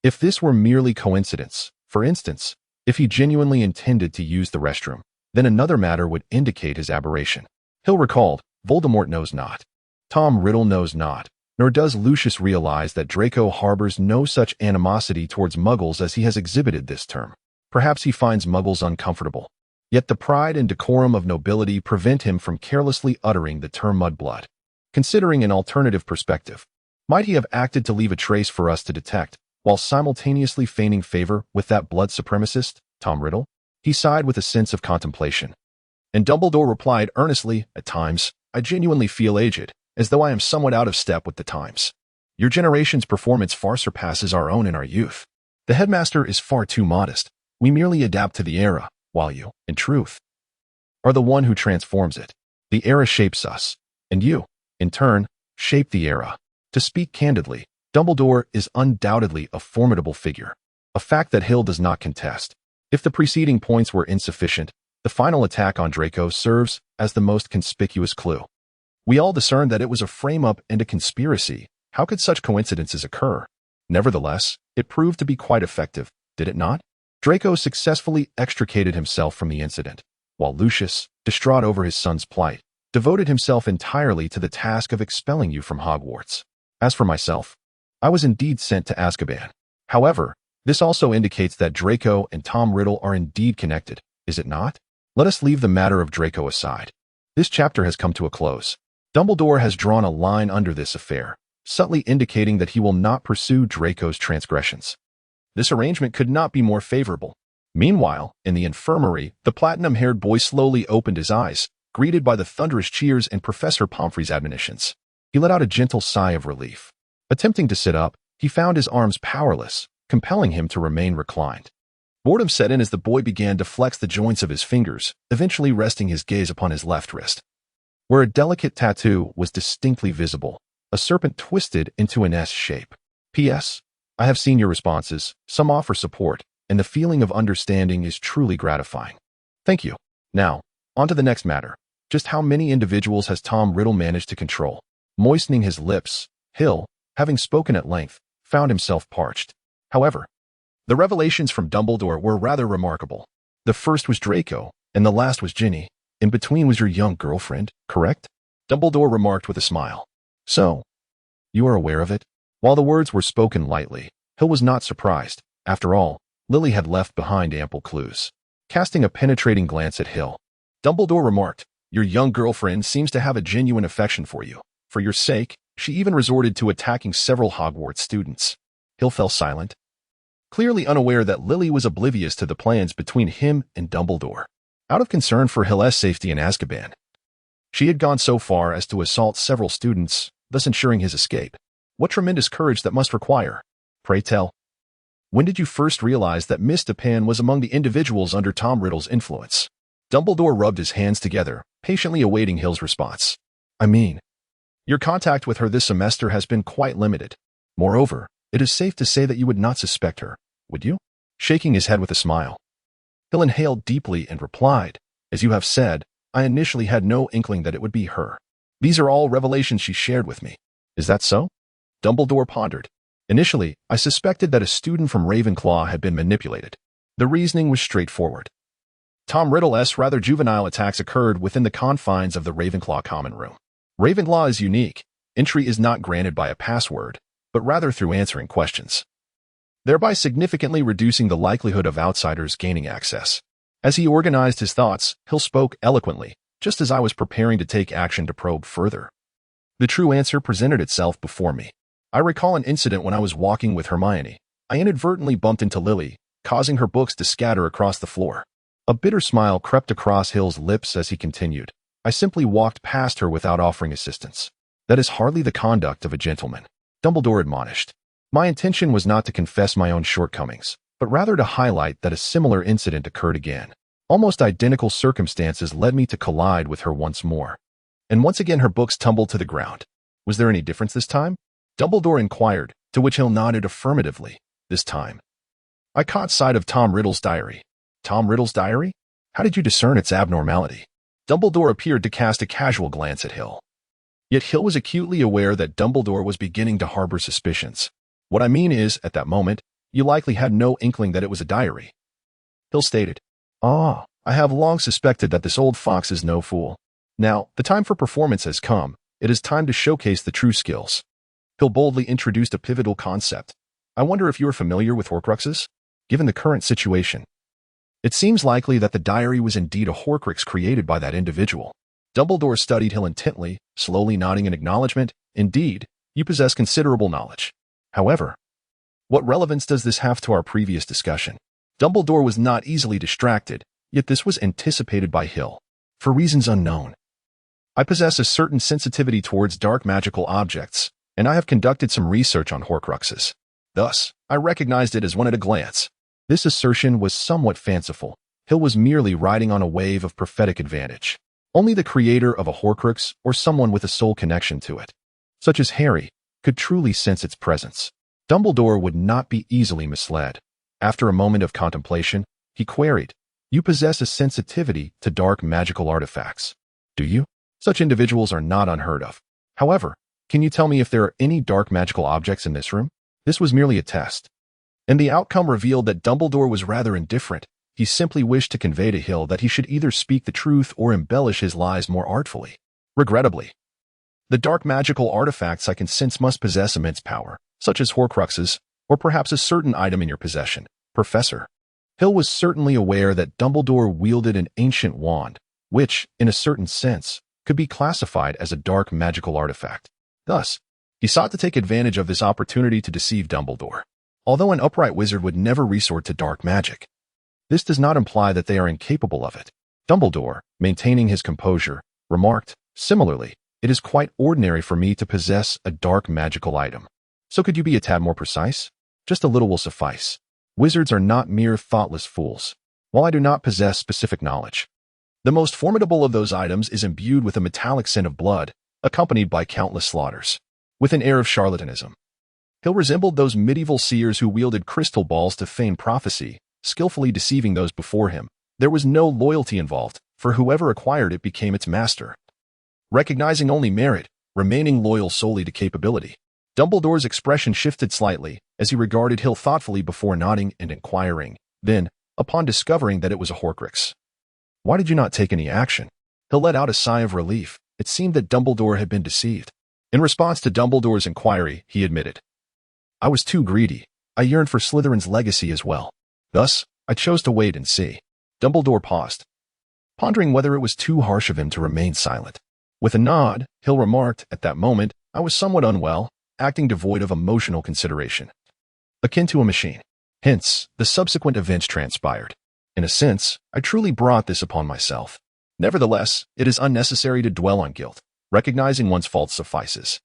If this were merely coincidence, for instance, if he genuinely intended to use the restroom, then another matter would indicate his aberration. Hill recalled, Voldemort knows not. Tom Riddle knows not, nor does Lucius realize that Draco harbors no such animosity towards Muggles as he has exhibited this term. Perhaps he finds Muggles uncomfortable. Yet the pride and decorum of nobility prevent him from carelessly uttering the term mudblood. Considering an alternative perspective, might he have acted to leave a trace for us to detect, while simultaneously feigning favor with that blood supremacist, Tom Riddle? He sighed with a sense of contemplation. And Dumbledore replied earnestly, at times, I genuinely feel aged, as though I am somewhat out of step with the times. Your generation's performance far surpasses our own in our youth. The headmaster is far too modest. We merely adapt to the era, while you, in truth, are the one who transforms it. The era shapes us, and you, in turn, shape the era. To speak candidly, Dumbledore is undoubtedly a formidable figure, a fact that Hill does not contest. If the preceding points were insufficient, the final attack on Draco serves as the most conspicuous clue. We all discern that it was a frame-up and a conspiracy. How could such coincidences occur? Nevertheless, it proved to be quite effective, did it not? Draco successfully extricated himself from the incident, while Lucius, distraught over his son's plight, devoted himself entirely to the task of expelling you from Hogwarts. As for myself, I was indeed sent to Azkaban. However, this also indicates that Draco and Tom Riddle are indeed connected, is it not? Let us leave the matter of Draco aside. This chapter has come to a close. Dumbledore has drawn a line under this affair, subtly indicating that he will not pursue Draco's transgressions. This arrangement could not be more favorable. Meanwhile, in the infirmary, the platinum-haired boy slowly opened his eyes, greeted by the thunderous cheers and Professor Pomfrey's admonitions. He let out a gentle sigh of relief. Attempting to sit up, he found his arms powerless, compelling him to remain reclined. Boredom set in as the boy began to flex the joints of his fingers, eventually resting his gaze upon his left wrist, where a delicate tattoo was distinctly visible, a serpent twisted into an S shape. P.S. I have seen your responses, some offer support, and the feeling of understanding is truly gratifying. Thank you. Now, on to the next matter. Just how many individuals has Tom Riddle managed to control? Moistening his lips, Hill, having spoken at length, found himself parched. However, the revelations from Dumbledore were rather remarkable. The first was Draco, and the last was Ginny. In between was your young girlfriend, correct? Dumbledore remarked with a smile. So, you are aware of it? While the words were spoken lightly, Hill was not surprised. After all, Lily had left behind ample clues. Casting a penetrating glance at Hill, Dumbledore remarked, your young girlfriend seems to have a genuine affection for you. For your sake, she even resorted to attacking several Hogwarts students. Hill fell silent, clearly unaware that Lily was oblivious to the plans between him and Dumbledore. Out of concern for Hill's safety in Azkaban, she had gone so far as to assault several students, thus ensuring his escape. What tremendous courage that must require. Pray tell, when did you first realize that Miss Dupin was among the individuals under Tom Riddle's influence? Dumbledore rubbed his hands together, patiently awaiting Hill's response. I mean, your contact with her this semester has been quite limited. Moreover, it is safe to say that you would not suspect her, would you? Shaking his head with a smile, Hill inhaled deeply and replied, as you have said, I initially had no inkling that it would be her. These are all revelations she shared with me. Is that so? Dumbledore pondered. Initially, I suspected that a student from Ravenclaw had been manipulated. The reasoning was straightforward. Tom Riddle's rather juvenile attacks occurred within the confines of the Ravenclaw common room. Ravenclaw is unique. Entry is not granted by a password, but rather through answering questions, thereby significantly reducing the likelihood of outsiders gaining access. As he organized his thoughts, Hill spoke eloquently, just as I was preparing to take action to probe further. The true answer presented itself before me. I recall an incident when I was walking with Hermione. I inadvertently bumped into Lily, causing her books to scatter across the floor. A bitter smile crept across Hill's lips as he continued. I simply walked past her without offering assistance. That is hardly the conduct of a gentleman, Dumbledore admonished. My intention was not to confess my own shortcomings, but rather to highlight that a similar incident occurred again. Almost identical circumstances led me to collide with her once more. And once again her books tumbled to the ground. Was there any difference this time? Dumbledore inquired, to which Hill nodded affirmatively. This time, I caught sight of Tom Riddle's diary. Tom Riddle's diary? How did you discern its abnormality? Dumbledore appeared to cast a casual glance at Hill. Yet Hill was acutely aware that Dumbledore was beginning to harbor suspicions. What I mean is, at that moment, you likely had no inkling that it was a diary. Hill stated, "Ah, I have long suspected that this old fox is no fool. Now, the time for performance has come. It is time to showcase the true skills." Hill boldly introduced a pivotal concept. "I wonder if you are familiar with Horcruxes? Given the current situation, it seems likely that the diary was indeed a Horcrux created by that individual." Dumbledore studied Hill intently, slowly nodding in acknowledgement. "Indeed, you possess considerable knowledge. However, what relevance does this have to our previous discussion?" Dumbledore was not easily distracted, yet this was anticipated by Hill. "For reasons unknown, I possess a certain sensitivity towards dark magical objects, and I have conducted some research on Horcruxes. Thus, I recognized it as one at a glance." This assertion was somewhat fanciful. Hill was merely riding on a wave of prophetic advantage. Only the creator of a Horcrux or someone with a soul connection to it, such as Harry, could truly sense its presence. Dumbledore would not be easily misled. After a moment of contemplation, he queried, "You possess a sensitivity to dark magical artifacts, do you? Such individuals are not unheard of. However, can you tell me if there are any dark magical objects in this room?" This was merely a test, and the outcome revealed that Dumbledore was rather indifferent. He simply wished to convey to Hill that he should either speak the truth or embellish his lies more artfully. "Regrettably, the dark magical artifacts I can sense must possess immense power, such as Horcruxes, or perhaps a certain item in your possession, Professor." Hill was certainly aware that Dumbledore wielded an ancient wand, which, in a certain sense, could be classified as a dark magical artifact. Thus, he sought to take advantage of this opportunity to deceive Dumbledore. Although an upright wizard would never resort to dark magic, this does not imply that they are incapable of it. Dumbledore, maintaining his composure, remarked, "Similarly, it is quite ordinary for me to possess a dark magical item. So could you be a tad more precise? Just a little will suffice. Wizards are not mere thoughtless fools. While I do not possess specific knowledge, the most formidable of those items is imbued with a metallic scent of blood, accompanied by countless slaughters." With an air of charlatanism, Hill resembled those medieval seers who wielded crystal balls to feign prophecy, skillfully deceiving those before him. There was no loyalty involved, for whoever acquired it became its master, recognizing only merit, remaining loyal solely to capability. Dumbledore's expression shifted slightly as he regarded Hill thoughtfully before nodding and inquiring. Then, upon discovering that it was a Horcrux, "Why did you not take any action?" Hill let out a sigh of relief. It seemed that Dumbledore had been deceived. In response to Dumbledore's inquiry, he admitted, "I was too greedy. I yearned for Slytherin's legacy as well. Thus, I chose to wait and see." Dumbledore paused, pondering whether it was too harsh of him to remain silent. With a nod, Hill remarked, "At that moment, I was somewhat unwell, acting devoid of emotional consideration, akin to a machine. Hence, the subsequent events transpired. In a sense, I truly brought this upon myself. Nevertheless, it is unnecessary to dwell on guilt. Recognizing one's faults suffices.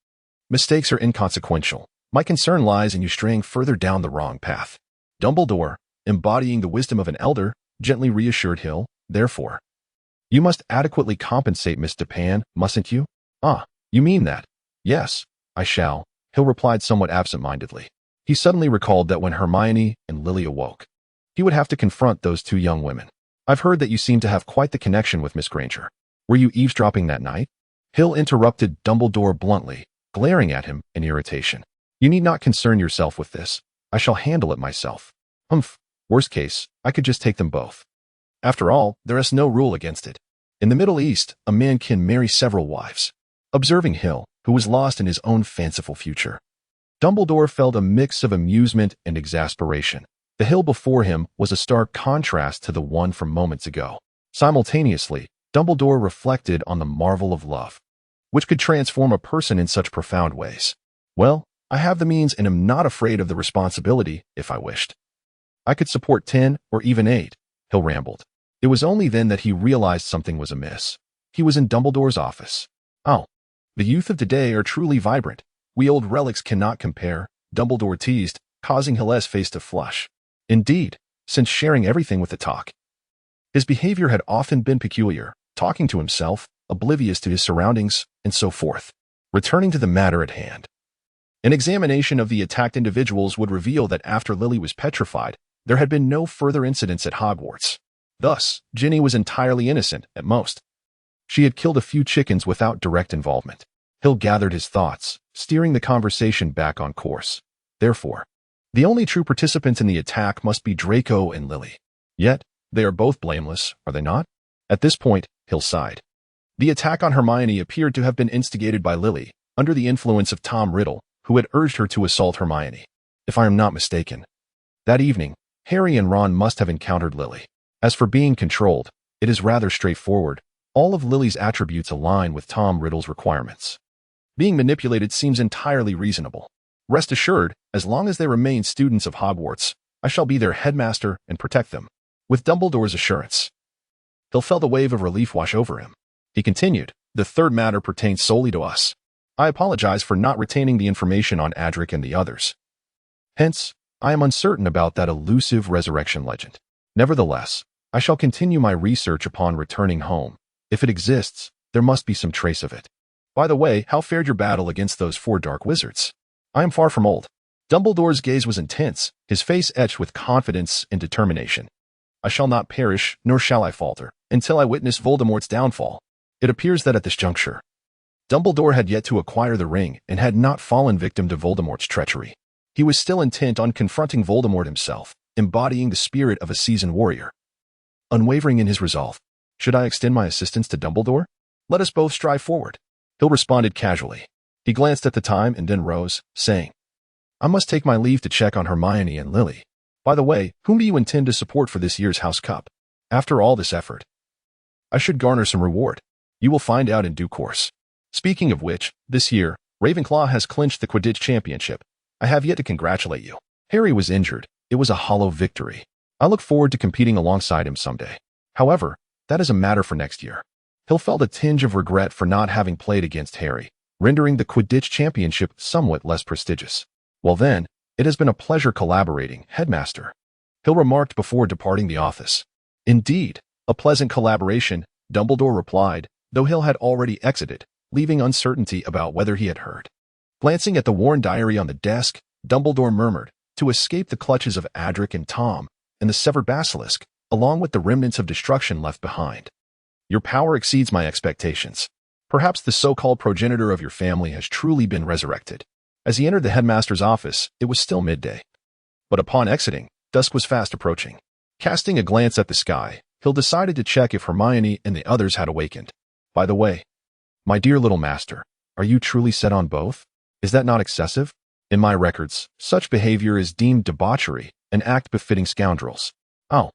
Mistakes are inconsequential. My concern lies in you straying further down the wrong path." Dumbledore, embodying the wisdom of an elder, gently reassured Hill, "Therefore, you must adequately compensate Miss Dupin, mustn't you?" "Ah, you mean that?" "Yes, I shall," Hill replied somewhat absent-mindedly. He suddenly recalled that when Hermione and Lily awoke, he would have to confront those two young women. "I've heard that you seem to have quite the connection with Miss Granger. Were you eavesdropping that night?" Hill interrupted Dumbledore bluntly, glaring at him in irritation. "You need not concern yourself with this. I shall handle it myself." "Humph. Worst case, I could just take them both. After all, there is no rule against it. In the Middle East, a man can marry several wives." Observing Hill, who was lost in his own fanciful future, Dumbledore felt a mix of amusement and exasperation. The Hill before him was a stark contrast to the one from moments ago. Simultaneously, Dumbledore reflected on the marvel of love, which could transform a person in such profound ways. "Well, I have the means and am not afraid of the responsibility if I wished. I could support 10 or even 8, Hill rambled. It was only then that he realized something was amiss. He was in Dumbledore's office. "Oh, the youth of today are truly vibrant. We old relics cannot compare," Dumbledore teased, causing Hill's face to flush. Indeed, since sharing everything with the talk, his behavior had often been peculiar, talking to himself, oblivious to his surroundings, and so forth. Returning to the matter at hand, an examination of the attacked individuals would reveal that after Lily was petrified, there had been no further incidents at Hogwarts. Thus, Ginny was entirely innocent, at most. She had killed a few chickens without direct involvement. Hill gathered his thoughts, steering the conversation back on course. Therefore, the only true participants in the attack must be Draco and Lily. Yet, they are both blameless, are they not? At this point, Hill sighed. The attack on Hermione appeared to have been instigated by Lily, under the influence of Tom Riddle, who had urged her to assault Hermione. If I am not mistaken. That evening, Harry and Ron must have encountered Lily. As for being controlled, it is rather straightforward. All of Lily's attributes align with Tom Riddle's requirements. Being manipulated seems entirely reasonable. Rest assured, as long as they remain students of Hogwarts, I shall be their headmaster and protect them. With Dumbledore's assurance, Hill felt a wave of relief wash over him. He continued, the third matter pertains solely to us. I apologize for not retaining the information on Adric and the others. Hence, I am uncertain about that elusive resurrection legend. Nevertheless, I shall continue my research upon returning home. If it exists, there must be some trace of it. By the way, how fared your battle against those 4 dark wizards? I am far from old. Dumbledore's gaze was intense, his face etched with confidence and determination. I shall not perish, nor shall I falter, until I witness Voldemort's downfall. It appears that at this juncture, Dumbledore had yet to acquire the ring and had not fallen victim to Voldemort's treachery. He was still intent on confronting Voldemort himself, embodying the spirit of a seasoned warrior. Unwavering in his resolve, should I extend my assistance to Dumbledore? Let us both strive forward. Hill responded casually. He glanced at the time and then rose, saying, I must take my leave to check on Hermione and Lily. By the way, whom do you intend to support for this year's House Cup? After all this effort, I should garner some reward. You will find out in due course. Speaking of which, this year, Ravenclaw has clinched the Quidditch championship. I have yet to congratulate you. Harry was injured. It was a hollow victory. I look forward to competing alongside him someday. However, that is a matter for next year. Hill felt a tinge of regret for not having played against Harry, rendering the Quidditch championship somewhat less prestigious. Well then, it has been a pleasure collaborating, Headmaster. Hill remarked before departing the office. Indeed, a pleasant collaboration, Dumbledore replied, though Hill had already exited, leaving uncertainty about whether he had heard. Glancing at the worn diary on the desk, Dumbledore murmured, to escape the clutches of Adric and Tom, and the severed basilisk, along with the remnants of destruction left behind. Your power exceeds my expectations. Perhaps the so-called progenitor of your family has truly been resurrected. As he entered the headmaster's office, it was still midday. But upon exiting, dusk was fast approaching. Casting a glance at the sky, Hill decided to check if Hermione and the others had awakened. By the way, my dear little master, are you truly set on both? Is that not excessive? In my records, such behavior is deemed debauchery, an act befitting scoundrels. Oh,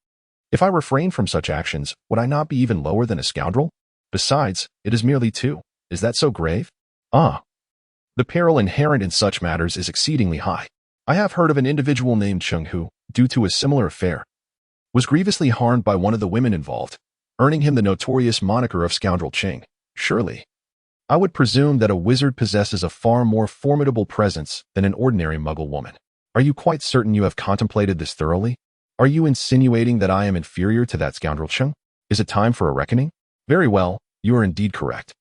if I refrain from such actions, would I not be even lower than a scoundrel? Besides, it is merely 2. Is that so grave? Ah. The peril inherent in such matters is exceedingly high. I have heard of an individual named Chung who, due to a similar affair, was grievously harmed by one of the women involved, earning him the notorious moniker of Scoundrel Ching. Surely, I would presume that a wizard possesses a far more formidable presence than an ordinary Muggle woman. Are you quite certain you have contemplated this thoroughly? Are you insinuating that I am inferior to that Scoundrel Chung? Is it time for a reckoning? Very well, you are indeed correct.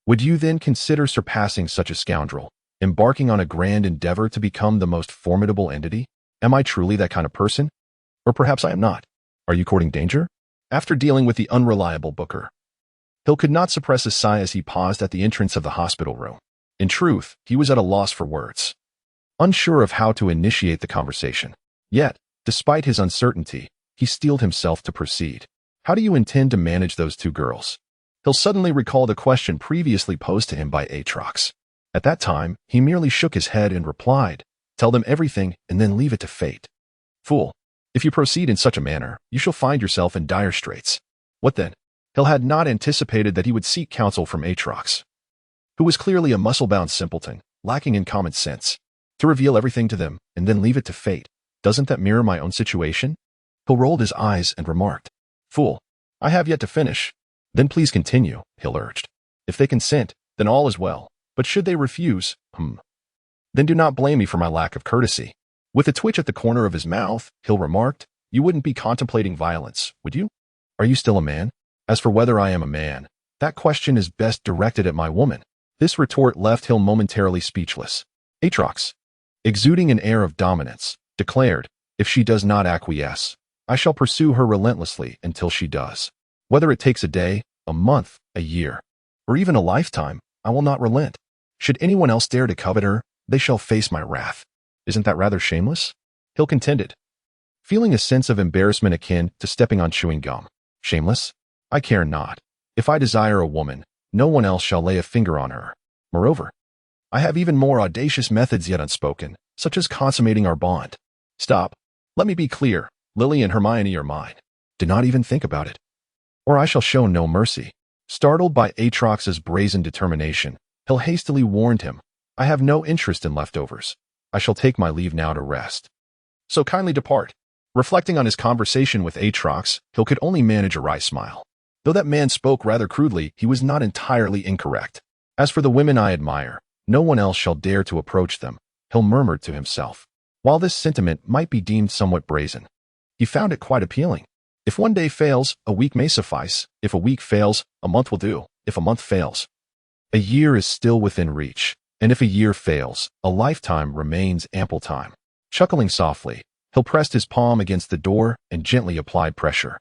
Would you then consider surpassing such a scoundrel, embarking on a grand endeavor to become the most formidable entity? Am I truly that kind of person? Or perhaps I am not. Are you courting danger? After dealing with the unreliable Booker, Hill could not suppress a sigh as he paused at the entrance of the hospital room. In truth, he was at a loss for words, unsure of how to initiate the conversation. Yet, despite his uncertainty, he steeled himself to proceed. How do you intend to manage those 2 girls? Hill suddenly recalled a question previously posed to him by Aatrox. At that time, he merely shook his head and replied, tell them everything and then leave it to fate. Fool, if you proceed in such a manner, you shall find yourself in dire straits. What then? Hill had not anticipated that he would seek counsel from Aatrox, who was clearly a muscle-bound simpleton, lacking in common sense. To reveal everything to them and then leave it to fate, doesn't that mirror my own situation? Hill rolled his eyes and remarked, Fool, I have yet to finish. Then please continue, Hill urged. If they consent, then all is well. But should they refuse, then do not blame me for my lack of courtesy. With a twitch at the corner of his mouth, Hill remarked, you wouldn't be contemplating violence, would you? Are you still a man? As for whether I am a man, that question is best directed at my woman. This retort left Hill momentarily speechless. Aatrox, exuding an air of dominance, declared, if she does not acquiesce, I shall pursue her relentlessly until she does. Whether it takes a day, a month, a year, or even a lifetime, I will not relent. Should anyone else dare to covet her, they shall face my wrath. Isn't that rather shameless? Hill contended, feeling a sense of embarrassment akin to stepping on chewing gum. Shameless? I care not. If I desire a woman, no one else shall lay a finger on her. Moreover, I have even more audacious methods yet unspoken, such as consummating our bond. Stop. Let me be clear. Lily and Hermione are mine. Do not even think about it, or I shall show no mercy. Startled by Aatrox's brazen determination, Hill hastily warned him, I have no interest in leftovers. I shall take my leave now to rest. So kindly depart. Reflecting on his conversation with Aatrox, Hill could only manage a wry smile. Though that man spoke rather crudely, he was not entirely incorrect. As for the women I admire, no one else shall dare to approach them, Hill murmured to himself. While this sentiment might be deemed somewhat brazen, he found it quite appealing. If one day fails, a week may suffice. If a week fails, a month will do. If a month fails, a year is still within reach. And if a year fails, a lifetime remains ample time. Chuckling softly, Hill pressed his palm against the door and gently applied pressure,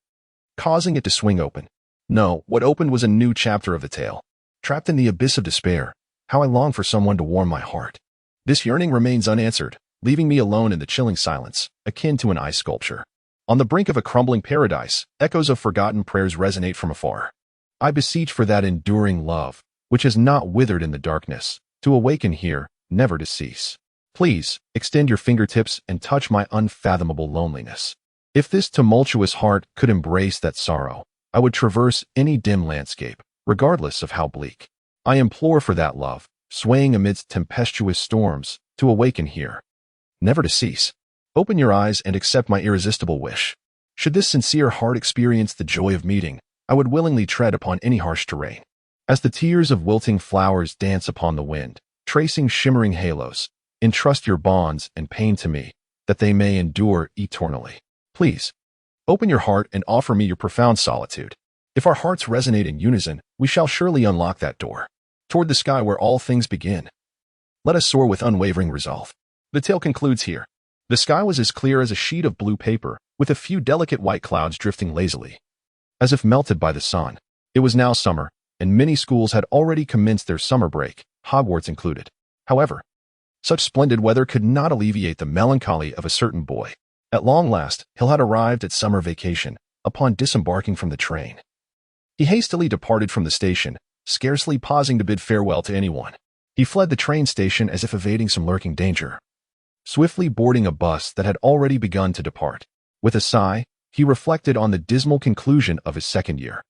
causing it to swing open. No, what opened was a new chapter of the tale. Trapped in the abyss of despair, how I long for someone to warm my heart. This yearning remains unanswered, leaving me alone in the chilling silence, akin to an ice sculpture. On the brink of a crumbling paradise, echoes of forgotten prayers resonate from afar. I beseech for that enduring love, which has not withered in the darkness, to awaken here, never to cease. Please, extend your fingertips and touch my unfathomable loneliness. If this tumultuous heart could embrace that sorrow, I would traverse any dim landscape, regardless of how bleak. I implore for that love, swaying amidst tempestuous storms, to awaken here, never to cease. Open your eyes and accept my irresistible wish. Should this sincere heart experience the joy of meeting, I would willingly tread upon any harsh terrain. As the tears of wilting flowers dance upon the wind, tracing shimmering halos, entrust your bonds and pain to me, that they may endure eternally. Please, open your heart and offer me your profound solitude. If our hearts resonate in unison, we shall surely unlock that door toward the sky where all things begin. Let us soar with unwavering resolve. The tale concludes here. The sky was as clear as a sheet of blue paper, with a few delicate white clouds drifting lazily, as if melted by the sun. It was now summer, and many schools had already commenced their summer break, Hogwarts included. However, such splendid weather could not alleviate the melancholy of a certain boy. At long last, Hill had arrived at summer vacation, upon disembarking from the train. He hastily departed from the station, scarcely pausing to bid farewell to anyone. He fled the train station as if evading some lurking danger, swiftly boarding a bus that had already begun to depart. With a sigh, he reflected on the dismal conclusion of his second year,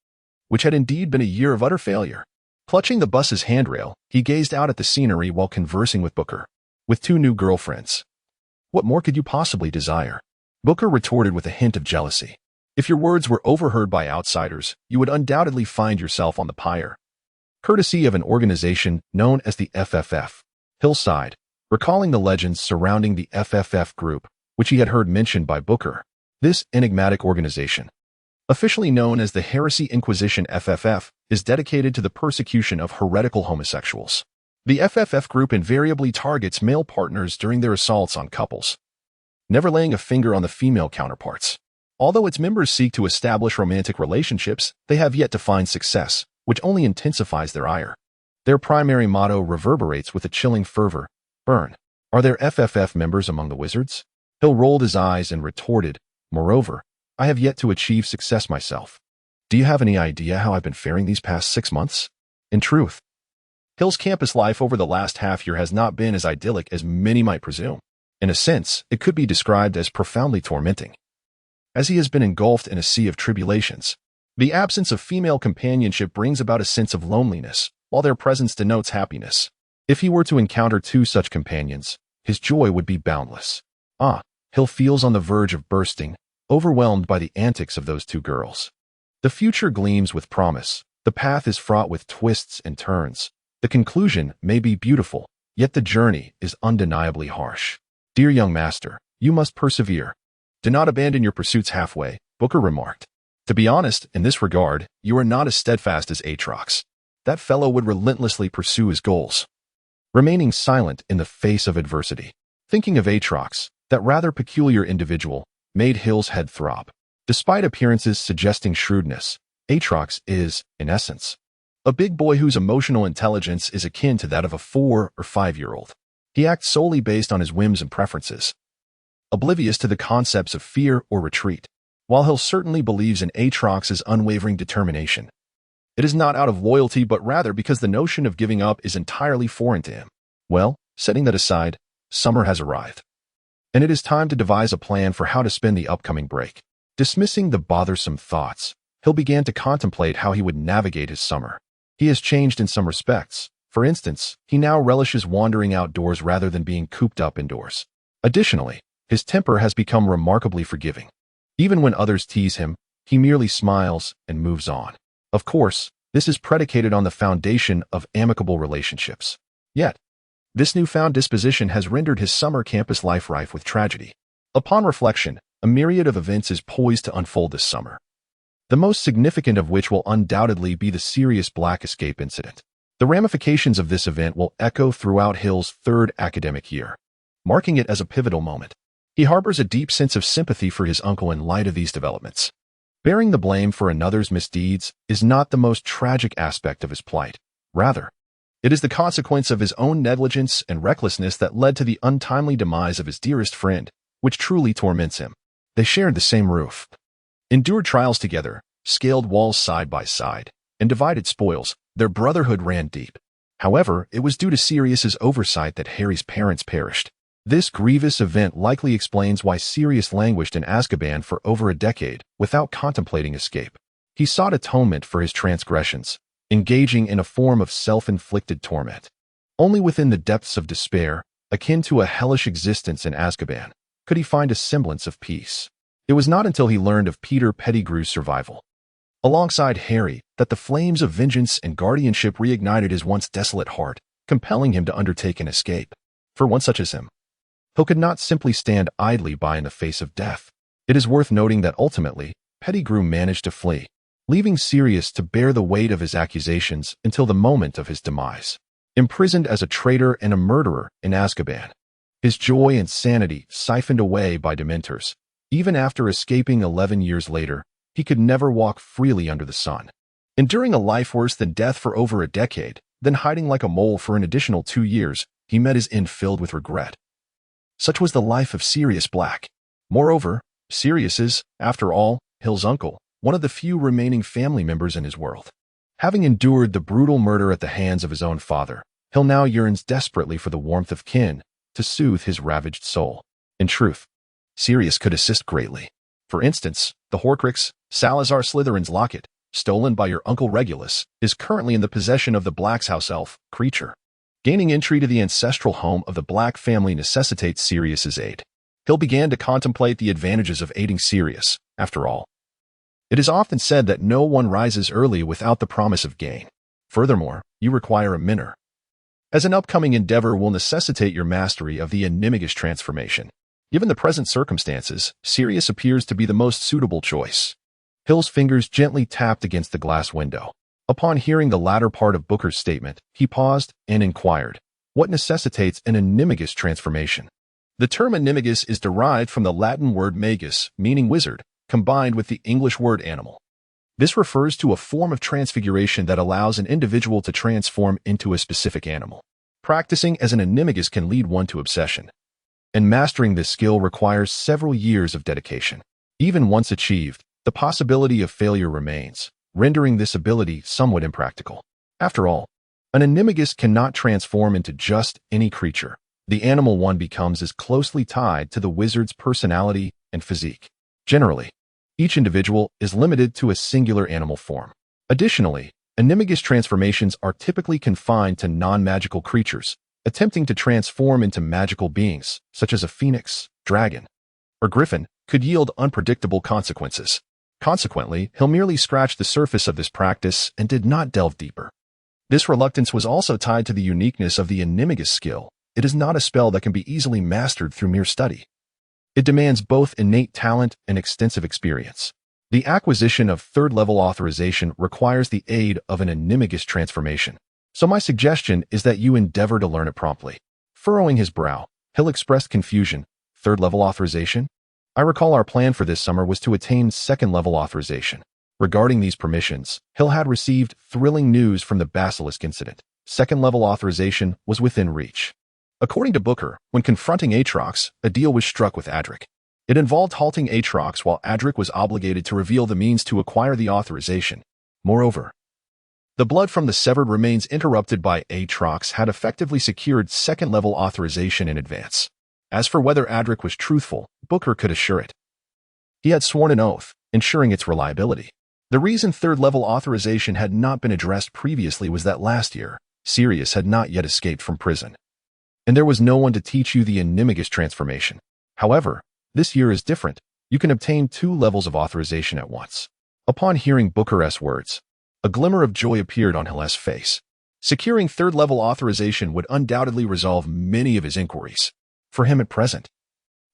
which had indeed been a year of utter failure. Clutching the bus's handrail, he gazed out at the scenery while conversing with Booker, with two new girlfriends. What more could you possibly desire? Booker retorted with a hint of jealousy. If your words were overheard by outsiders, you would undoubtedly find yourself on the pyre, courtesy of an organization known as the FFF. Hill sighed, recalling the legends surrounding the FFF group, which he had heard mentioned by Booker. This enigmatic organization, officially known as the Heresy Inquisition FFF, is dedicated to the persecution of heretical homosexuals. The FFF group invariably targets male partners during their assaults on couples, never laying a finger on the female counterparts. Although its members seek to establish romantic relationships, they have yet to find success, which only intensifies their ire. Their primary motto reverberates with a chilling fervor: burn. Are there FFF members among the wizards? Hill rolled his eyes and retorted, moreover, I have yet to achieve success myself. Do you have any idea how I've been faring these past 6 months? In truth, Hill's campus life over the last half year has not been as idyllic as many might presume. In a sense, it could be described as profoundly tormenting, as he has been engulfed in a sea of tribulations. The absence of female companionship brings about a sense of loneliness, while their presence denotes happiness. If he were to encounter two such companions, his joy would be boundless. Hill feels on the verge of bursting, overwhelmed by the antics of those two girls. The future gleams with promise. The path is fraught with twists and turns. The conclusion may be beautiful, yet the journey is undeniably harsh. Dear young master, you must persevere. Do not abandon your pursuits halfway, Booker remarked. To be honest, in this regard, you are not as steadfast as Aatrox. That fellow would relentlessly pursue his goals, remaining silent in the face of adversity. Thinking of Aatrox, that rather peculiar individual, made Hill's head throb. Despite appearances suggesting shrewdness, Aatrox is, in essence, a big boy whose emotional intelligence is akin to that of a 4 or 5-year-old. He acts solely based on his whims and preferences, oblivious to the concepts of fear or retreat. While Hill certainly believes in Aatrox's unwavering determination, it is not out of loyalty but rather because the notion of giving up is entirely foreign to him. Well, setting that aside, summer has arrived, and it is time to devise a plan for how to spend the upcoming break. Dismissing the bothersome thoughts, Hill began to contemplate how he would navigate his summer. He has changed in some respects. For instance, he now relishes wandering outdoors rather than being cooped up indoors. Additionally, his temper has become remarkably forgiving. Even when others tease him, he merely smiles and moves on. Of course, this is predicated on the foundation of amicable relationships. Yet, this newfound disposition has rendered his summer campus life rife with tragedy. Upon reflection, a myriad of events is poised to unfold this summer, the most significant of which will undoubtedly be the Sirius Black escape incident. The ramifications of this event will echo throughout Hill's third academic year, marking it as a pivotal moment. He harbors a deep sense of sympathy for his uncle in light of these developments. Bearing the blame for another's misdeeds is not the most tragic aspect of his plight. Rather, it is the consequence of his own negligence and recklessness that led to the untimely demise of his dearest friend, which truly torments him. They shared the same roof, endured trials together, scaled walls side by side, and divided spoils. Their brotherhood ran deep. However, it was due to Sirius's oversight that Harry's parents perished. This grievous event likely explains why Sirius languished in Azkaban for over a decade without contemplating escape. He sought atonement for his transgressions, engaging in a form of self-inflicted torment. Only within the depths of despair, akin to a hellish existence in Azkaban, could he find a semblance of peace. It was not until he learned of Peter Pettigrew's survival, alongside Harry, that the flames of vengeance and guardianship reignited his once desolate heart, compelling him to undertake an escape. For one such as him, Hill could not simply stand idly by in the face of death. It is worth noting that ultimately, Pettigrew managed to flee, leaving Sirius to bear the weight of his accusations until the moment of his demise. Imprisoned as a traitor and a murderer in Azkaban, his joy and sanity siphoned away by Dementors. Even after escaping 11 years later, he could never walk freely under the sun. Enduring a life worse than death for over a decade, then hiding like a mole for an additional 2 years, he met his end filled with regret. Such was the life of Sirius Black. Moreover, Sirius is, after all, Hill's uncle, one of the few remaining family members in his world. Having endured the brutal murder at the hands of his own father, Hill now yearns desperately for the warmth of kin to soothe his ravaged soul. In truth, Sirius could assist greatly. For instance, the Horcrux, Salazar Slytherin's locket, stolen by your Uncle Regulus, is currently in the possession of the Black's house elf, Creature. Gaining entry to the ancestral home of the Black family necessitates Sirius's aid. Hill began to contemplate the advantages of aiding Sirius. After all, it is often said that no one rises early without the promise of gain. Furthermore, you require a mentor, as an upcoming endeavor will necessitate your mastery of the Animagus transformation. Given the present circumstances, Sirius appears to be the most suitable choice. Hill's fingers gently tapped against the glass window. Upon hearing the latter part of Booker's statement, he paused and inquired, "What necessitates an Animagus transformation?" The term Animagus is derived from the Latin word magus, meaning wizard, combined with the English word animal. This refers to a form of transfiguration that allows an individual to transform into a specific animal. Practicing as an Animagus can lead one to obsession, and mastering this skill requires several years of dedication. Even once achieved, the possibility of failure remains, rendering this ability somewhat impractical. After all, an Animagus cannot transform into just any creature. The animal one becomes is closely tied to the wizard's personality and physique. Generally, each individual is limited to a singular animal form. Additionally, Animagus transformations are typically confined to non-magical creatures. Attempting to transform into magical beings, such as a phoenix, dragon, or griffin, could yield unpredictable consequences. Consequently, Hill merely scratched the surface of this practice and did not delve deeper. This reluctance was also tied to the uniqueness of the Animagus skill. It is not a spell that can be easily mastered through mere study. It demands both innate talent and extensive experience. The acquisition of third-level authorization requires the aid of an Animagus transformation. So my suggestion is that you endeavor to learn it promptly. Furrowing his brow, Hill expressed confusion. Third-level authorization? I recall our plan for this summer was to attain second-level authorization. Regarding these permissions, Hill had received thrilling news from the Basilisk incident. Second-level authorization was within reach. According to Booker, when confronting Aatrox, a deal was struck with Adric. It involved halting Aatrox while Adric was obligated to reveal the means to acquire the authorization. Moreover, the blood from the severed remains interrupted by Aatrox had effectively secured second-level authorization in advance. As for whether Adric was truthful, Booker could assure it. He had sworn an oath, ensuring its reliability. The reason third-level authorization had not been addressed previously was that last year, Sirius had not yet escaped from prison. And there was no one to teach you the Animagus transformation. However, this year is different. You can obtain 2 levels of authorization at once. Upon hearing Booker's words, a glimmer of joy appeared on Hill's face. Securing third-level authorization would undoubtedly resolve many of his inquiries. For him at present,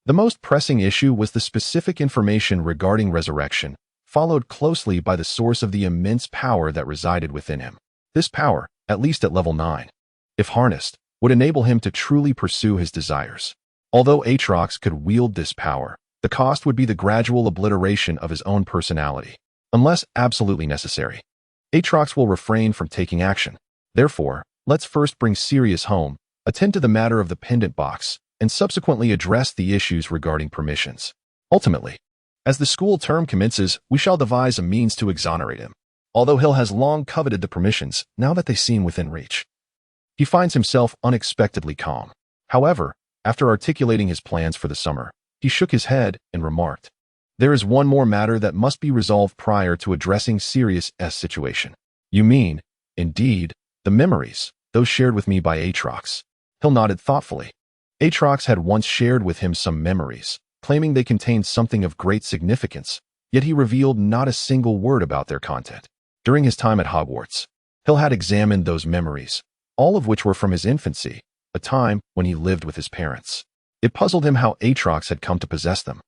the most pressing issue was the specific information regarding resurrection, followed closely by the source of the immense power that resided within him. This power, at least at level 9, if harnessed, would enable him to truly pursue his desires. Although Aatrox could wield this power, the cost would be the gradual obliteration of his own personality. Unless absolutely necessary, Aatrox will refrain from taking action. Therefore, let's first bring Sirius home, attend to the matter of the pendant box, and subsequently address the issues regarding permissions. Ultimately, as the school term commences, we shall devise a means to exonerate him. Although Hill has long coveted the permissions, now that they seem within reach, he finds himself unexpectedly calm. However, after articulating his plans for the summer, he shook his head and remarked, "There is one more matter that must be resolved prior to addressing Sirius' situation." "You mean, indeed, the memories, those shared with me by Aatrox?" Hill nodded thoughtfully. Aatrox had once shared with him some memories, claiming they contained something of great significance, yet he revealed not a single word about their content. During his time at Hogwarts, Hill had examined those memories, all of which were from his infancy, a time when he lived with his parents. It puzzled him how Aatrox had come to possess them.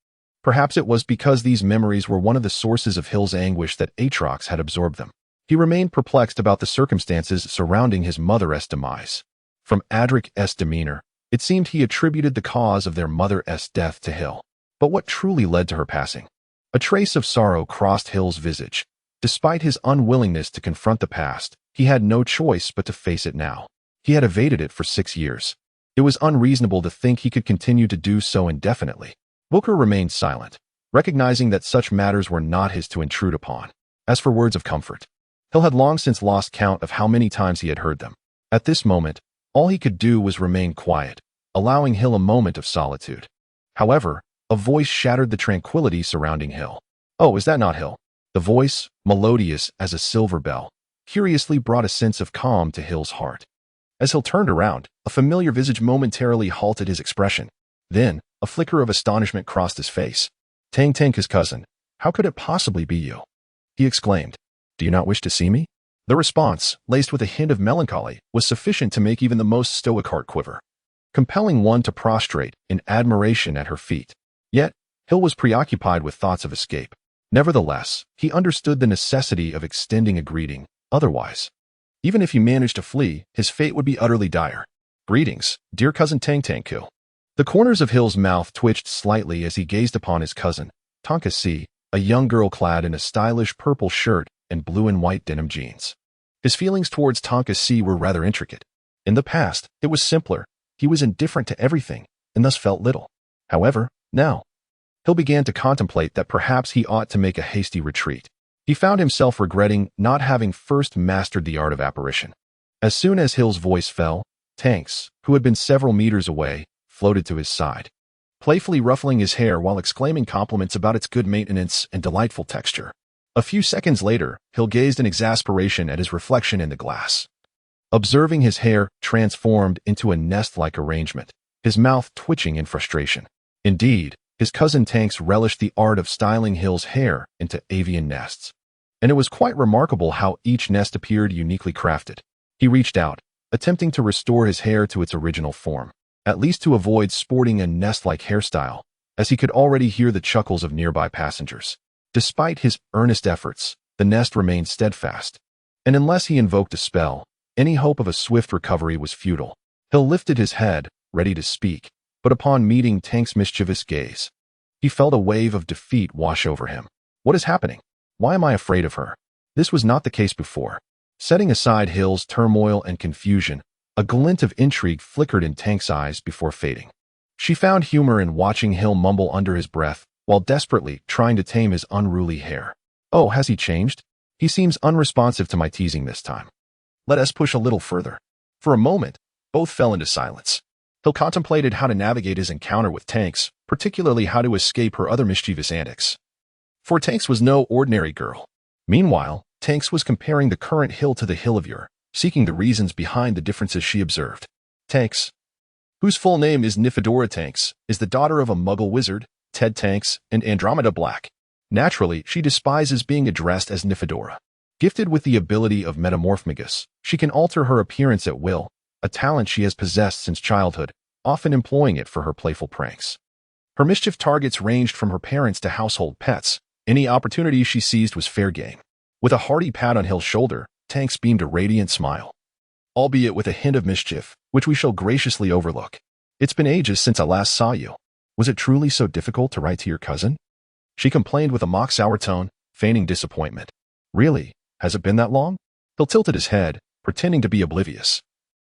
Perhaps it was because these memories were one of the sources of Hill's anguish that Aatrox had absorbed them. He remained perplexed about the circumstances surrounding his mother's demise. From Adric's demeanor, it seemed he attributed the cause of their mother's death to Hill. But what truly led to her passing? A trace of sorrow crossed Hill's visage. Despite his unwillingness to confront the past, he had no choice but to face it now. He had evaded it for 6 years. It was unreasonable to think he could continue to do so indefinitely. Booker remained silent, recognizing that such matters were not his to intrude upon. As for words of comfort, Hill had long since lost count of how many times he had heard them. At this moment, all he could do was remain quiet, allowing Hill a moment of solitude. However, a voice shattered the tranquility surrounding Hill. "Oh, is that not Hill?" The voice, melodious as a silver bell, curiously brought a sense of calm to Hill's heart. As Hill turned around, a familiar visage momentarily halted his expression. Then, a flicker of astonishment crossed his face. "Tang Tang, his cousin, how could it possibly be you?" he exclaimed. "Do you not wish to see me?" The response, laced with a hint of melancholy, was sufficient to make even the most stoic heart quiver, compelling one to prostrate in admiration at her feet. Yet, Hill was preoccupied with thoughts of escape. Nevertheless, he understood the necessity of extending a greeting. Otherwise, even if he managed to flee, his fate would be utterly dire. "Greetings, dear cousin Tang Tangku." The corners of Hill's mouth twitched slightly as he gazed upon his cousin, Tonka C, a young girl clad in a stylish purple shirt and blue and white denim jeans. His feelings towards Tonka C were rather intricate. In the past, it was simpler. He was indifferent to everything, and thus felt little. However, now, Hill began to contemplate that perhaps he ought to make a hasty retreat. He found himself regretting not having first mastered the art of apparition. As soon as Hill's voice fell, Tanks, who had been several meters away, floated to his side, playfully ruffling his hair while exclaiming compliments about its good maintenance and delightful texture. A few seconds later, Hill gazed in exasperation at his reflection in the glass. Observing his hair transformed into a nest-like arrangement, his mouth twitching in frustration. Indeed, his cousin Tanks relished the art of styling Hill's hair into avian nests, and it was quite remarkable how each nest appeared uniquely crafted. He reached out, attempting to restore his hair to its original form, at least to avoid sporting a nest-like hairstyle, as he could already hear the chuckles of nearby passengers. Despite his earnest efforts, the nest remained steadfast, and unless he invoked a spell, any hope of a swift recovery was futile. Hill lifted his head, ready to speak, but upon meeting Tank's mischievous gaze, He felt a wave of defeat wash over him. What is happening? Why am I afraid of her? This was not the case before. Setting aside Hill's turmoil and confusion, a glint of intrigue flickered in Tank's eyes before fading. She found humor in watching Hill mumble under his breath while desperately trying to tame his unruly hair. Oh, has he changed? He seems unresponsive to my teasing this time. Let us push a little further. For a moment, both fell into silence. Hill contemplated how to navigate his encounter with Tanks, particularly how to escape her other mischievous antics. For Tanks was no ordinary girl. Meanwhile, Tanks was comparing the current Hill to the Hill of yore, seeking the reasons behind the differences she observed. Tanks, whose full name is Nifedora Tanks, is the daughter of a Muggle wizard, Ted Tanks, and Andromeda Black. Naturally, she despises being addressed as Nifedora. Gifted with the ability of metamorphmagus, she can alter her appearance at will, a talent she has possessed since childhood, often employing it for her playful pranks. Her mischief targets ranged from her parents to household pets. Any opportunity she seized was fair game. With a hearty pat on Hill's shoulder, Tanks beamed a radiant smile. Albeit with a hint of mischief, which we shall graciously overlook. It's been ages since I last saw you. Was it truly so difficult to write to your cousin? She complained with a mock-sour tone, feigning disappointment. Really? Has it been that long? Hill tilted his head, pretending to be oblivious,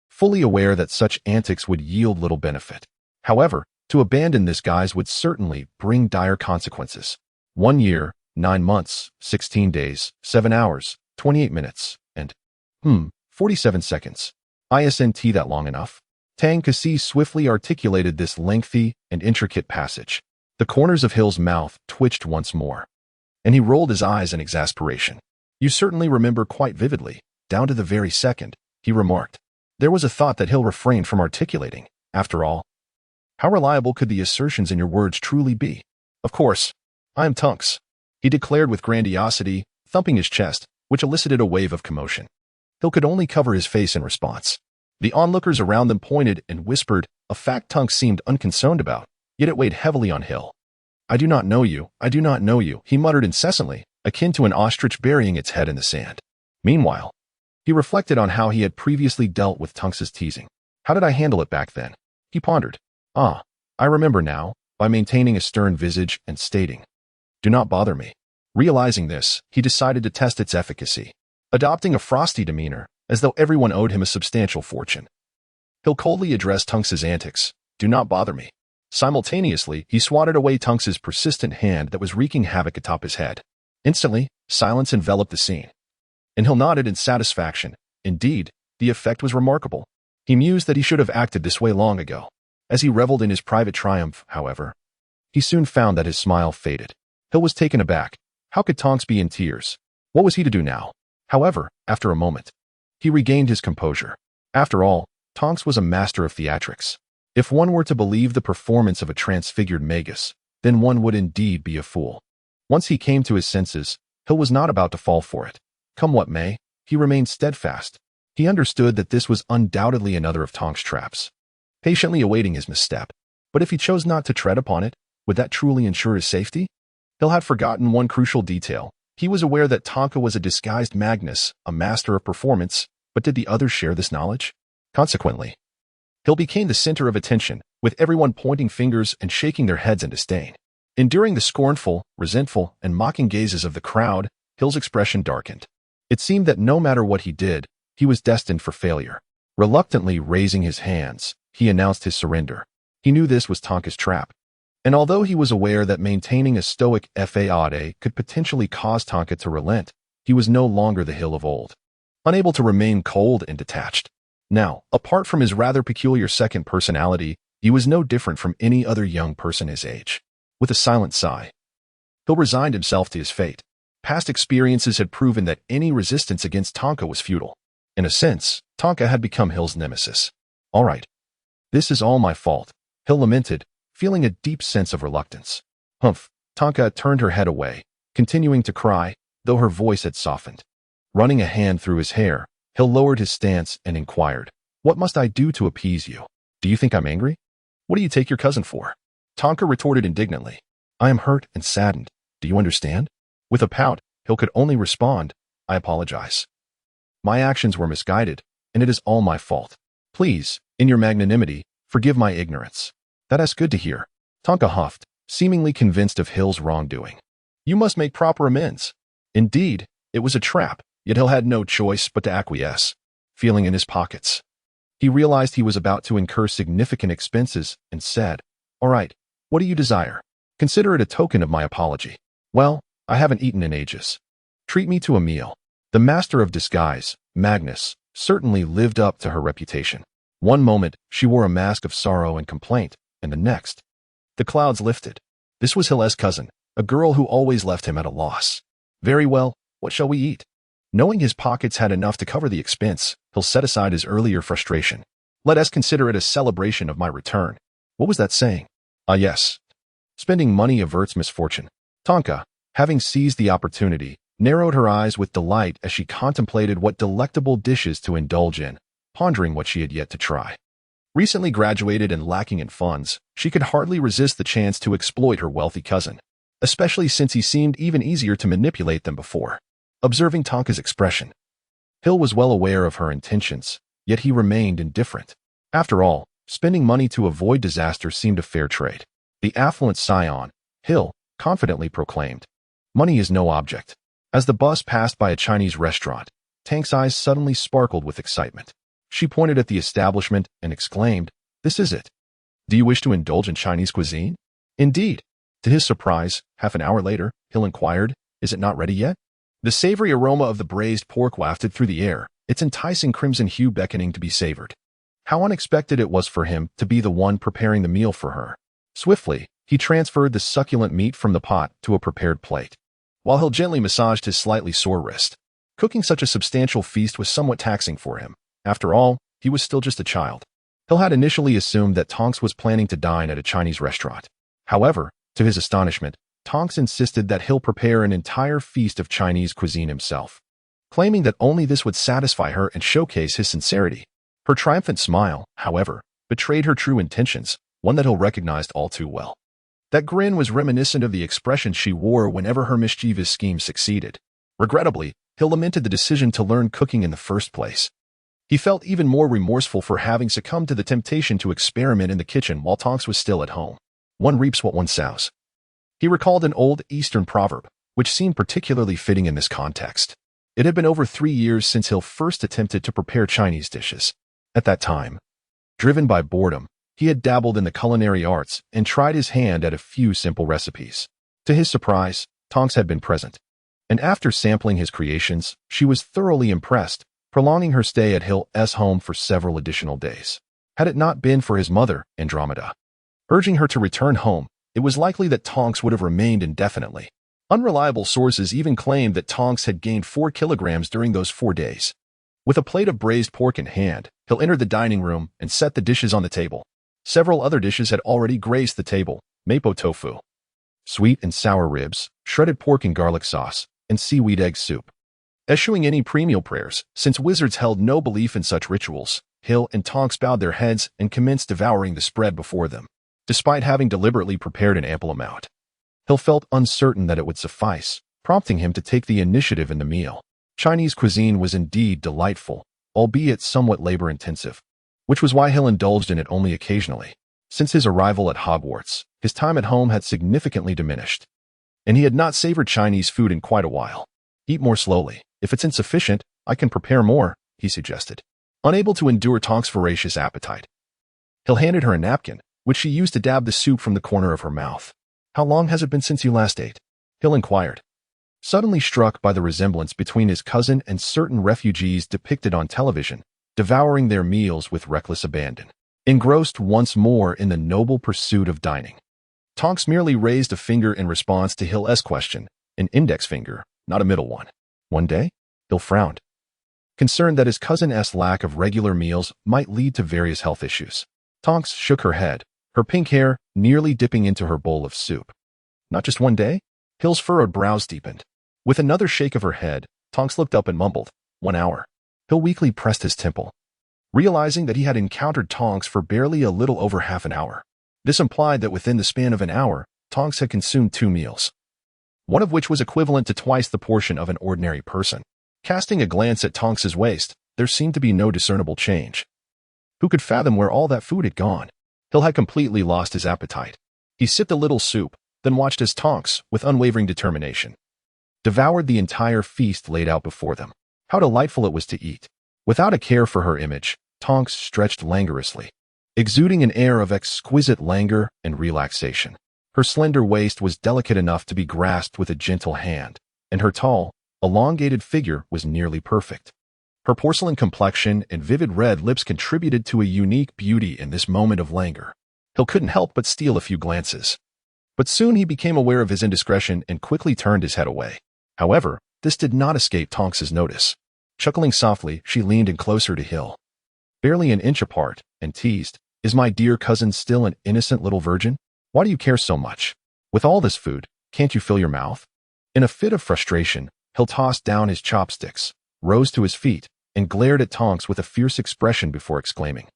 fully aware that such antics would yield little benefit. However, to abandon this guise would certainly bring dire consequences. 1 year, 9 months, 16 days, 7 hours, 28 minutes, and 47 seconds. Isn't that long enough? Tang Kasi swiftly articulated this lengthy and intricate passage. The corners of Hill's mouth twitched once more, and he rolled his eyes in exasperation. You certainly remember quite vividly, down to the very second, he remarked. There was a thought that Hill refrained from articulating. After all, how reliable could the assertions in your words truly be? Of course, I am Tunks, he declared with grandiosity, thumping his chest, which elicited a wave of commotion. Hill could only cover his face in response. The onlookers around them pointed and whispered, a fact Tunks seemed unconcerned about, yet it weighed heavily on Hill. I do not know you, I do not know you, he muttered incessantly, akin to an ostrich burying its head in the sand. Meanwhile, he reflected on how he had previously dealt with Tunks's teasing. How did I handle it back then? He pondered. I remember now, by maintaining a stern visage and stating, do not bother me. Realizing this, he decided to test its efficacy, adopting a frosty demeanor, as though everyone owed him a substantial fortune. Hill coldly addressed Tunks's antics, do not bother me. Simultaneously, he swatted away Tunks's persistent hand that was wreaking havoc atop his head. Instantly, silence enveloped the scene. And Hill nodded in satisfaction. Indeed, the effect was remarkable. He mused that he should have acted this way long ago. As he reveled in his private triumph, however, he soon found that his smile faded. Hill was taken aback. How could Tonks be in tears? What was he to do now? However, after a moment, he regained his composure. After all, Tonks was a master of theatrics. If one were to believe the performance of a transfigured magus, then one would indeed be a fool. Once he came to his senses, Hill was not about to fall for it. Come what may, he remained steadfast. He understood that this was undoubtedly another of Tonks' traps, patiently awaiting his misstep. But if he chose not to tread upon it, would that truly ensure his safety? Hill had forgotten one crucial detail. He was aware that Tonka was a disguised Magnus, a master of performance, but did the others share this knowledge? Consequently, Hill became the center of attention, with everyone pointing fingers and shaking their heads in disdain. Enduring the scornful, resentful, and mocking gazes of the crowd, Hill's expression darkened. It seemed that no matter what he did, he was destined for failure. Reluctantly raising his hands, he announced his surrender. He knew this was Tonka's trap. And although he was aware that maintaining a stoic facade could potentially cause Tonka to relent, he was no longer the Hill of old, unable to remain cold and detached. Now, apart from his rather peculiar second personality, he was no different from any other young person his age. With a silent sigh, Hill resigned himself to his fate. Past experiences had proven that any resistance against Tonka was futile. In a sense, Tonka had become Hill's nemesis. All right. This is all my fault, Hill lamented, feeling a deep sense of reluctance. Humph. Tonka turned her head away, continuing to cry, though her voice had softened. Running a hand through his hair, Hill lowered his stance and inquired, what must I do to appease you? Do you think I'm angry? What do you take your cousin for? Tonka retorted indignantly. I am hurt and saddened. Do you understand? With a pout, Hill could only respond, I apologize. My actions were misguided, and it is all my fault. Please, in your magnanimity, forgive my ignorance. That is good to hear. Tonka huffed, seemingly convinced of Hill's wrongdoing. You must make proper amends. Indeed, it was a trap, yet Hill had no choice but to acquiesce. Feeling in his pockets, he realized he was about to incur significant expenses and said, "All right, what do you desire? Consider it a token of my apology." "Well, I haven't eaten in ages. Treat me to a meal." The master of disguise, Magnus, certainly lived up to her reputation. One moment, she wore a mask of sorrow and complaint, and the next, the clouds lifted. This was Hill's cousin, a girl who always left him at a loss. "Very well, what shall we eat?" Knowing his pockets had enough to cover the expense, Hill set aside his earlier frustration. "Let us consider it a celebration of my return." What was that saying? Ah, yes. Spending money averts misfortune. Tonka, having seized the opportunity, narrowed her eyes with delight as she contemplated what delectable dishes to indulge in, pondering what she had yet to try. Recently graduated and lacking in funds, she could hardly resist the chance to exploit her wealthy cousin, especially since he seemed even easier to manipulate than before. Observing Tonka's expression, Hill was well aware of her intentions, yet he remained indifferent. After all, spending money to avoid disaster seemed a fair trade. The affluent scion, Hill, confidently proclaimed, "Money is no object." As the bus passed by a Chinese restaurant, Tank's eyes suddenly sparkled with excitement. She pointed at the establishment and exclaimed, "This is it. Do you wish to indulge in Chinese cuisine?" "Indeed." To his surprise, half an hour later, Hill inquired, "Is it not ready yet?" The savory aroma of the braised pork wafted through the air, its enticing crimson hue beckoning to be savored. How unexpected it was for him to be the one preparing the meal for her. Swiftly, he transferred the succulent meat from the pot to a prepared plate, while Hill gently massaged his slightly sore wrist. Cooking such a substantial feast was somewhat taxing for him. After all, he was still just a child. Hill had initially assumed that Tonks was planning to dine at a Chinese restaurant. However, to his astonishment, Tonks insisted that Hill prepare an entire feast of Chinese cuisine himself, claiming that only this would satisfy her and showcase his sincerity. Her triumphant smile, however, betrayed her true intentions, one that Hill recognized all too well. That grin was reminiscent of the expression she wore whenever her mischievous scheme succeeded. Regrettably, Hill lamented the decision to learn cooking in the first place. He felt even more remorseful for having succumbed to the temptation to experiment in the kitchen while Tonks was still at home. One reaps what one sows. He recalled an old Eastern proverb, which seemed particularly fitting in this context. It had been over 3 years since Hill first attempted to prepare Chinese dishes. At that time, driven by boredom, he had dabbled in the culinary arts and tried his hand at a few simple recipes. To his surprise, Tonks had been present, and after sampling his creations, she was thoroughly impressed, prolonging her stay at Hill's home for several additional days. Had it not been for his mother, Andromeda, urging her to return home, it was likely that Tonks would have remained indefinitely. Unreliable sources even claimed that Tonks had gained 4 kilograms during those 4 days. With a plate of braised pork in hand, Hill entered the dining room and set the dishes on the table. Several other dishes had already graced the table: mapo tofu, sweet and sour ribs, shredded pork and garlic sauce, and seaweed egg soup. Eschewing any pre-meal prayers, since wizards held no belief in such rituals, Hill and Tonks bowed their heads and commenced devouring the spread before them. Despite having deliberately prepared an ample amount, Hill felt uncertain that it would suffice, prompting him to take the initiative in the meal. Chinese cuisine was indeed delightful, albeit somewhat labor-intensive, which was why Hill indulged in it only occasionally. Since his arrival at Hogwarts, his time at home had significantly diminished, and he had not savored Chinese food in quite a while. "Eat more slowly. If it's insufficient, I can prepare more," he suggested. Unable to endure Tonks' voracious appetite, Hill handed her a napkin, which she used to dab the soup from the corner of her mouth. "How long has it been since you last ate?" Hill inquired, suddenly struck by the resemblance between his cousin and certain refugees depicted on television, devouring their meals with reckless abandon. Engrossed once more in the noble pursuit of dining, Tonks merely raised a finger in response to Hill's question, an index finger, not a middle one. "One day?" Hill frowned, concerned that his cousin's lack of regular meals might lead to various health issues. Tonks shook her head, her pink hair nearly dipping into her bowl of soup. "Not just one day?" Hill's furrowed brows deepened. With another shake of her head, Tonks looked up and mumbled, "1 hour." Hill weakly pressed his temple, realizing that he had encountered Tonks for barely a little over half an hour. This implied that within the span of an hour, Tonks had consumed 2 meals, one of which was equivalent to twice the portion of an ordinary person. Casting a glance at Tonks's waist, there seemed to be no discernible change. Who could fathom where all that food had gone? Hill had completely lost his appetite. He sipped a little soup, then watched as Tonks, with unwavering determination, devoured the entire feast laid out before them. How delightful it was to eat. Without a care for her image, Tonks stretched languorously, exuding an air of exquisite languor and relaxation. Her slender waist was delicate enough to be grasped with a gentle hand, and her tall, elongated figure was nearly perfect. Her porcelain complexion and vivid red lips contributed to a unique beauty in this moment of languor. Hill couldn't help but steal a few glances. But soon he became aware of his indiscretion and quickly turned his head away. However, this did not escape Tonks's notice. Chuckling softly, she leaned in closer to Hill, barely an inch apart, and teased, "Is my dear cousin still an innocent little virgin? Why do you care so much? With all this food, can't you fill your mouth?" In a fit of frustration, Hill tossed down his chopsticks, rose to his feet, and glared at Tonks with a fierce expression before exclaiming,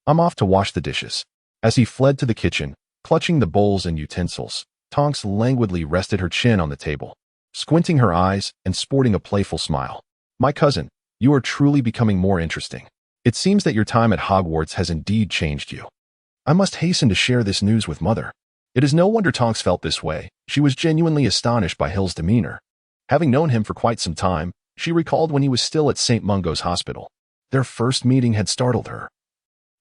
"I'm off to wash the dishes." As he fled to the kitchen, clutching the bowls and utensils, Tonks languidly rested her chin on the table, squinting her eyes and sporting a playful smile. "My cousin, you are truly becoming more interesting. It seems that your time at Hogwarts has indeed changed you. I must hasten to share this news with Mother." It is no wonder Tonks felt this way. She was genuinely astonished by Hill's demeanor. Having known him for quite some time, she recalled when he was still at St. Mungo's Hospital. Their first meeting had startled her.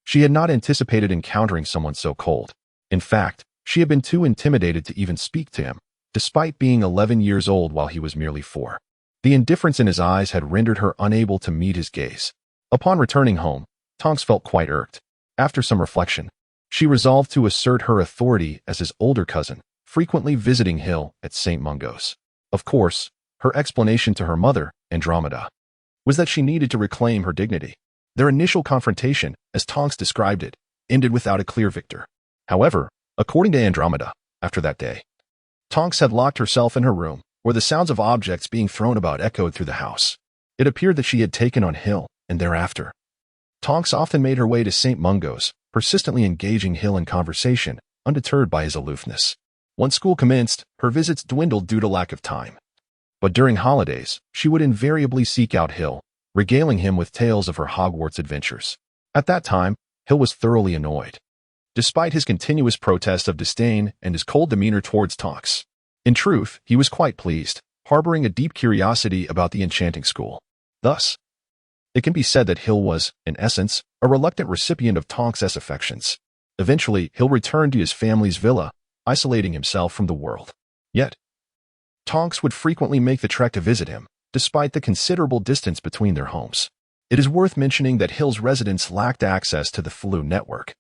She had not anticipated encountering someone so cold. In fact, she had been too intimidated to even speak to him, despite being 11 years old while he was merely 4. The indifference in his eyes had rendered her unable to meet his gaze. Upon returning home, Tonks felt quite irked. After some reflection, she resolved to assert her authority as his older cousin, frequently visiting Hill at St. Mungo's. Of course, her explanation to her mother, Andromeda, was that she needed to reclaim her dignity. Their initial confrontation, as Tonks described it, ended without a clear victor. However, according to Andromeda, after that day, Tonks had locked herself in her room, where the sounds of objects being thrown about echoed through the house. It appeared that she had taken on Hill, and thereafter, Tonks often made her way to St. Mungo's, persistently engaging Hill in conversation, undeterred by his aloofness. Once school commenced, her visits dwindled due to lack of time. But during holidays, she would invariably seek out Hill, regaling him with tales of her Hogwarts adventures. At that time, Hill was thoroughly annoyed, despite his continuous protests of disdain and his cold demeanor towards Tonks. In truth, he was quite pleased, harboring a deep curiosity about the enchanting school. Thus, it can be said that Hill was, in essence, a reluctant recipient of Tonks's affections. Eventually, Hill returned to his family's villa, isolating himself from the world. Yet, Tonks would frequently make the trek to visit him, despite the considerable distance between their homes. It is worth mentioning that Hill's residence lacked access to the Floo network,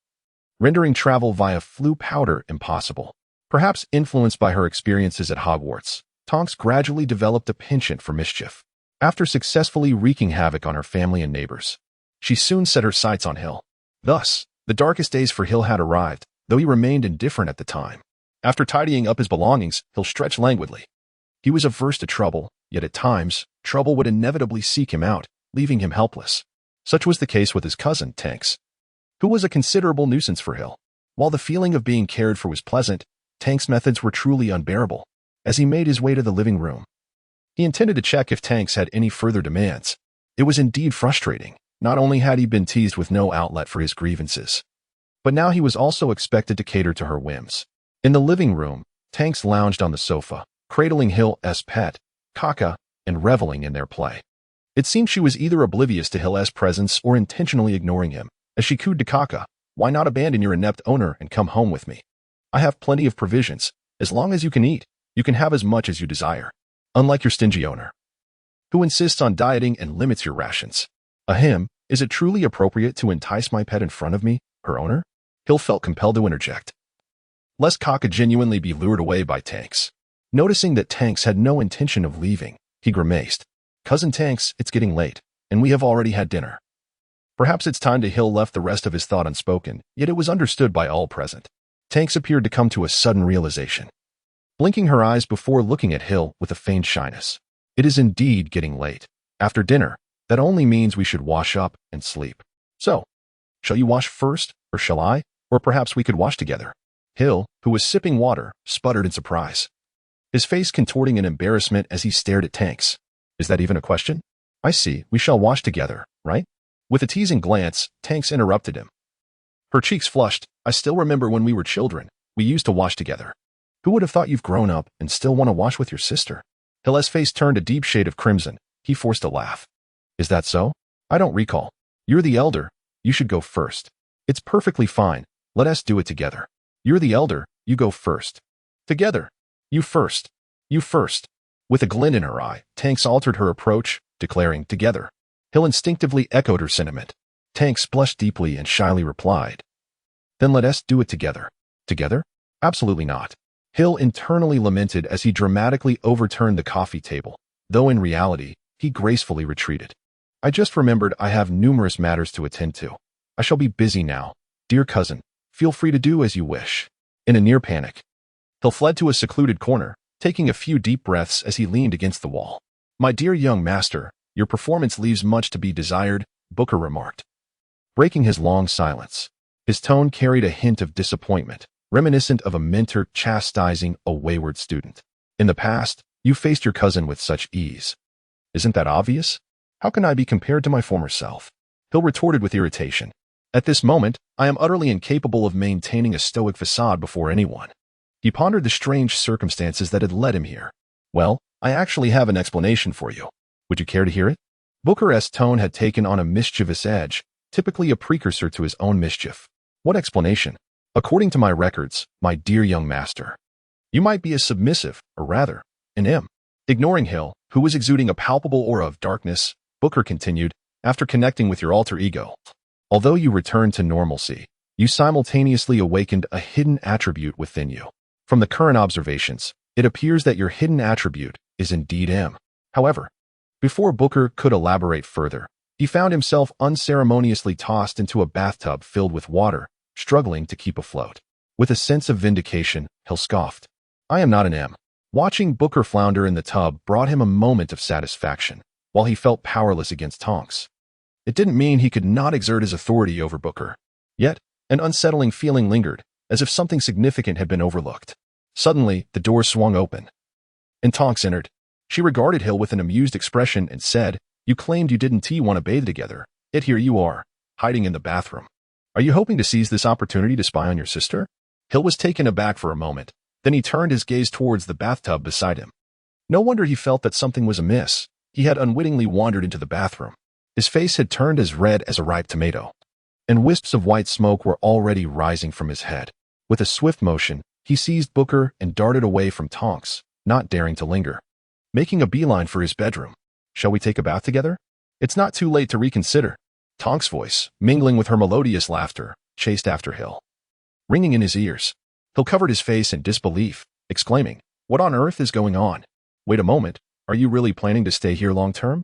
rendering travel via Floo powder impossible. Perhaps influenced by her experiences at Hogwarts, Tonks gradually developed a penchant for mischief. After successfully wreaking havoc on her family and neighbors, she soon set her sights on Hill. Thus, the darkest days for Hill had arrived, though he remained indifferent at the time. After tidying up his belongings, Hill stretched languidly. He was averse to trouble, yet at times, trouble would inevitably seek him out, leaving him helpless. Such was the case with his cousin, Tonks, who was a considerable nuisance for Hill. While the feeling of being cared for was pleasant, Tonks' methods were truly unbearable. As he made his way to the living room, he intended to check if Tonks had any further demands. It was indeed frustrating. Not only had he been teased with no outlet for his grievances, but now he was also expected to cater to her whims. In the living room, Tonks lounged on the sofa, cradling Hill's pet, Kaka, and reveling in their play. It seemed she was either oblivious to Hill's presence or intentionally ignoring him. As she cooed to Kaka, "Why not abandon your inept owner and come home with me? I have plenty of provisions. As long as you can eat, you can have as much as you desire. Unlike your stingy owner, who insists on dieting and limits your rations. Ahem, is it truly appropriate to entice my pet in front of me, her owner?" Hill felt compelled to interject, lest Kaka genuinely be lured away by Tonks. Noticing that Tonks had no intention of leaving, he grimaced, "Cousin Tonks, it's getting late, and we have already had dinner." Perhaps it's time to Hill left the rest of his thought unspoken, yet it was understood by all present. Tonks appeared to come to a sudden realization, blinking her eyes before looking at Hill with a feigned shyness. "It is indeed getting late. After dinner, that only means we should wash up and sleep. So, shall you wash first, or shall I? Or perhaps we could wash together." Hill, who was sipping water, sputtered in surprise, his face contorting in embarrassment as he stared at Tonks. "Is that even a question? I see, we shall wash together, right?" With a teasing glance, Tonks interrupted him. Her cheeks flushed. "I still remember when we were children, we used to wash together." Who would have thought you've grown up and still want to wash with your sister? Hill's face turned a deep shade of crimson. He forced a laugh. Is that so? I don't recall. You're the elder. You should go first. It's perfectly fine. Let us do it together. You're the elder. You go first. Together. You first. You first. With a glint in her eye, Tanks altered her approach, declaring, together. Hill instinctively echoed her sentiment. Tanks blushed deeply and shyly replied, then let us do it together. Together? Absolutely not. Hill internally lamented as he dramatically overturned the coffee table, though in reality, he gracefully retreated. I just remembered I have numerous matters to attend to. I shall be busy now. Dear cousin, feel free to do as you wish. In a near panic, Hill fled to a secluded corner, taking a few deep breaths as he leaned against the wall. My dear young master, your performance leaves much to be desired, Booker remarked, breaking his long silence. His tone carried a hint of disappointment, reminiscent of a mentor chastising a wayward student. In the past, you faced your cousin with such ease. Isn't that obvious? How can I be compared to my former self? Hill retorted with irritation. At this moment, I am utterly incapable of maintaining a stoic facade before anyone. He pondered the strange circumstances that had led him here. Well, I actually have an explanation for you. Would you care to hear it? Booker's tone had taken on a mischievous edge, typically a precursor to his own mischief. What explanation? According to my records, my dear young master, you might be a submissive, or rather, an M. Ignoring Hill, who was exuding a palpable aura of darkness, Booker continued, after connecting with your alter ego. Although you returned to normalcy, you simultaneously awakened a hidden attribute within you. From the current observations, it appears that your hidden attribute is indeed M. However, before Booker could elaborate further, he found himself unceremoniously tossed into a bathtub filled with water, struggling to keep afloat. With a sense of vindication, Hill scoffed. I am not an M. Watching Booker flounder in the tub brought him a moment of satisfaction, while he felt powerless against Tonks. It didn't mean he could not exert his authority over Booker. Yet, an unsettling feeling lingered, as if something significant had been overlooked. Suddenly, the door swung open, and Tonks entered. She regarded Hill with an amused expression and said, you claimed you didn't want to bathe together, yet here you are, hiding in the bathroom. Are you hoping to seize this opportunity to spy on your sister? Hill was taken aback for a moment, then he turned his gaze towards the bathtub beside him. No wonder he felt that something was amiss. He had unwittingly wandered into the bathroom. His face had turned as red as a ripe tomato, and wisps of white smoke were already rising from his head. With a swift motion, he seized Booker and darted away from Tonks, not daring to linger. Making a beeline for his bedroom. Shall we take a bath together? It's not too late to reconsider. Tonks' voice, mingling with her melodious laughter, chased after Hill, ringing in his ears. Hill covered his face in disbelief, exclaiming, what on earth is going on? Wait a moment, are you really planning to stay here long term?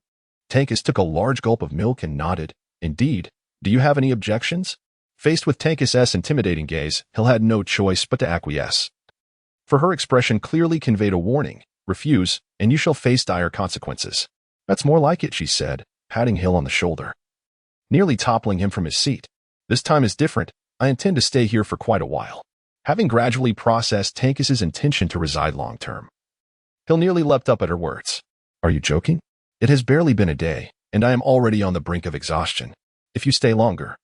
Tankus took a large gulp of milk and nodded. Indeed. Do you have any objections? Faced with Tankus's intimidating gaze, Hill had no choice but to acquiesce. For her expression clearly conveyed a warning. Refuse, and you shall face dire consequences. That's more like it, she said, patting Hill on the shoulder, nearly toppling him from his seat. This time is different. I intend to stay here for quite a while. Having gradually processed Tankus's intention to reside long term, Hill nearly leapt up at her words. Are you joking? It has barely been a day, and I am already on the brink of exhaustion. If you stay longer,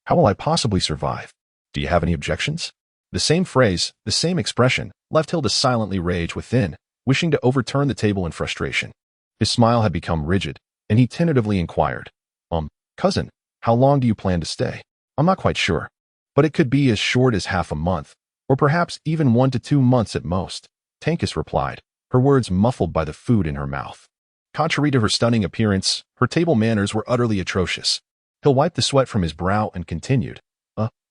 how will I possibly survive? Do you have any objections? The same phrase, the same expression, left Hill to silently rage within, wishing to overturn the table in frustration. His smile had become rigid, and he tentatively inquired, cousin, how long do you plan to stay? I'm not quite sure, but it could be as short as half a month, or perhaps even 1 to 2 months at most, Tankus replied, her words muffled by the food in her mouth. Contrary to her stunning appearance, her table manners were utterly atrocious. Hill wiped the sweat from his brow and continued,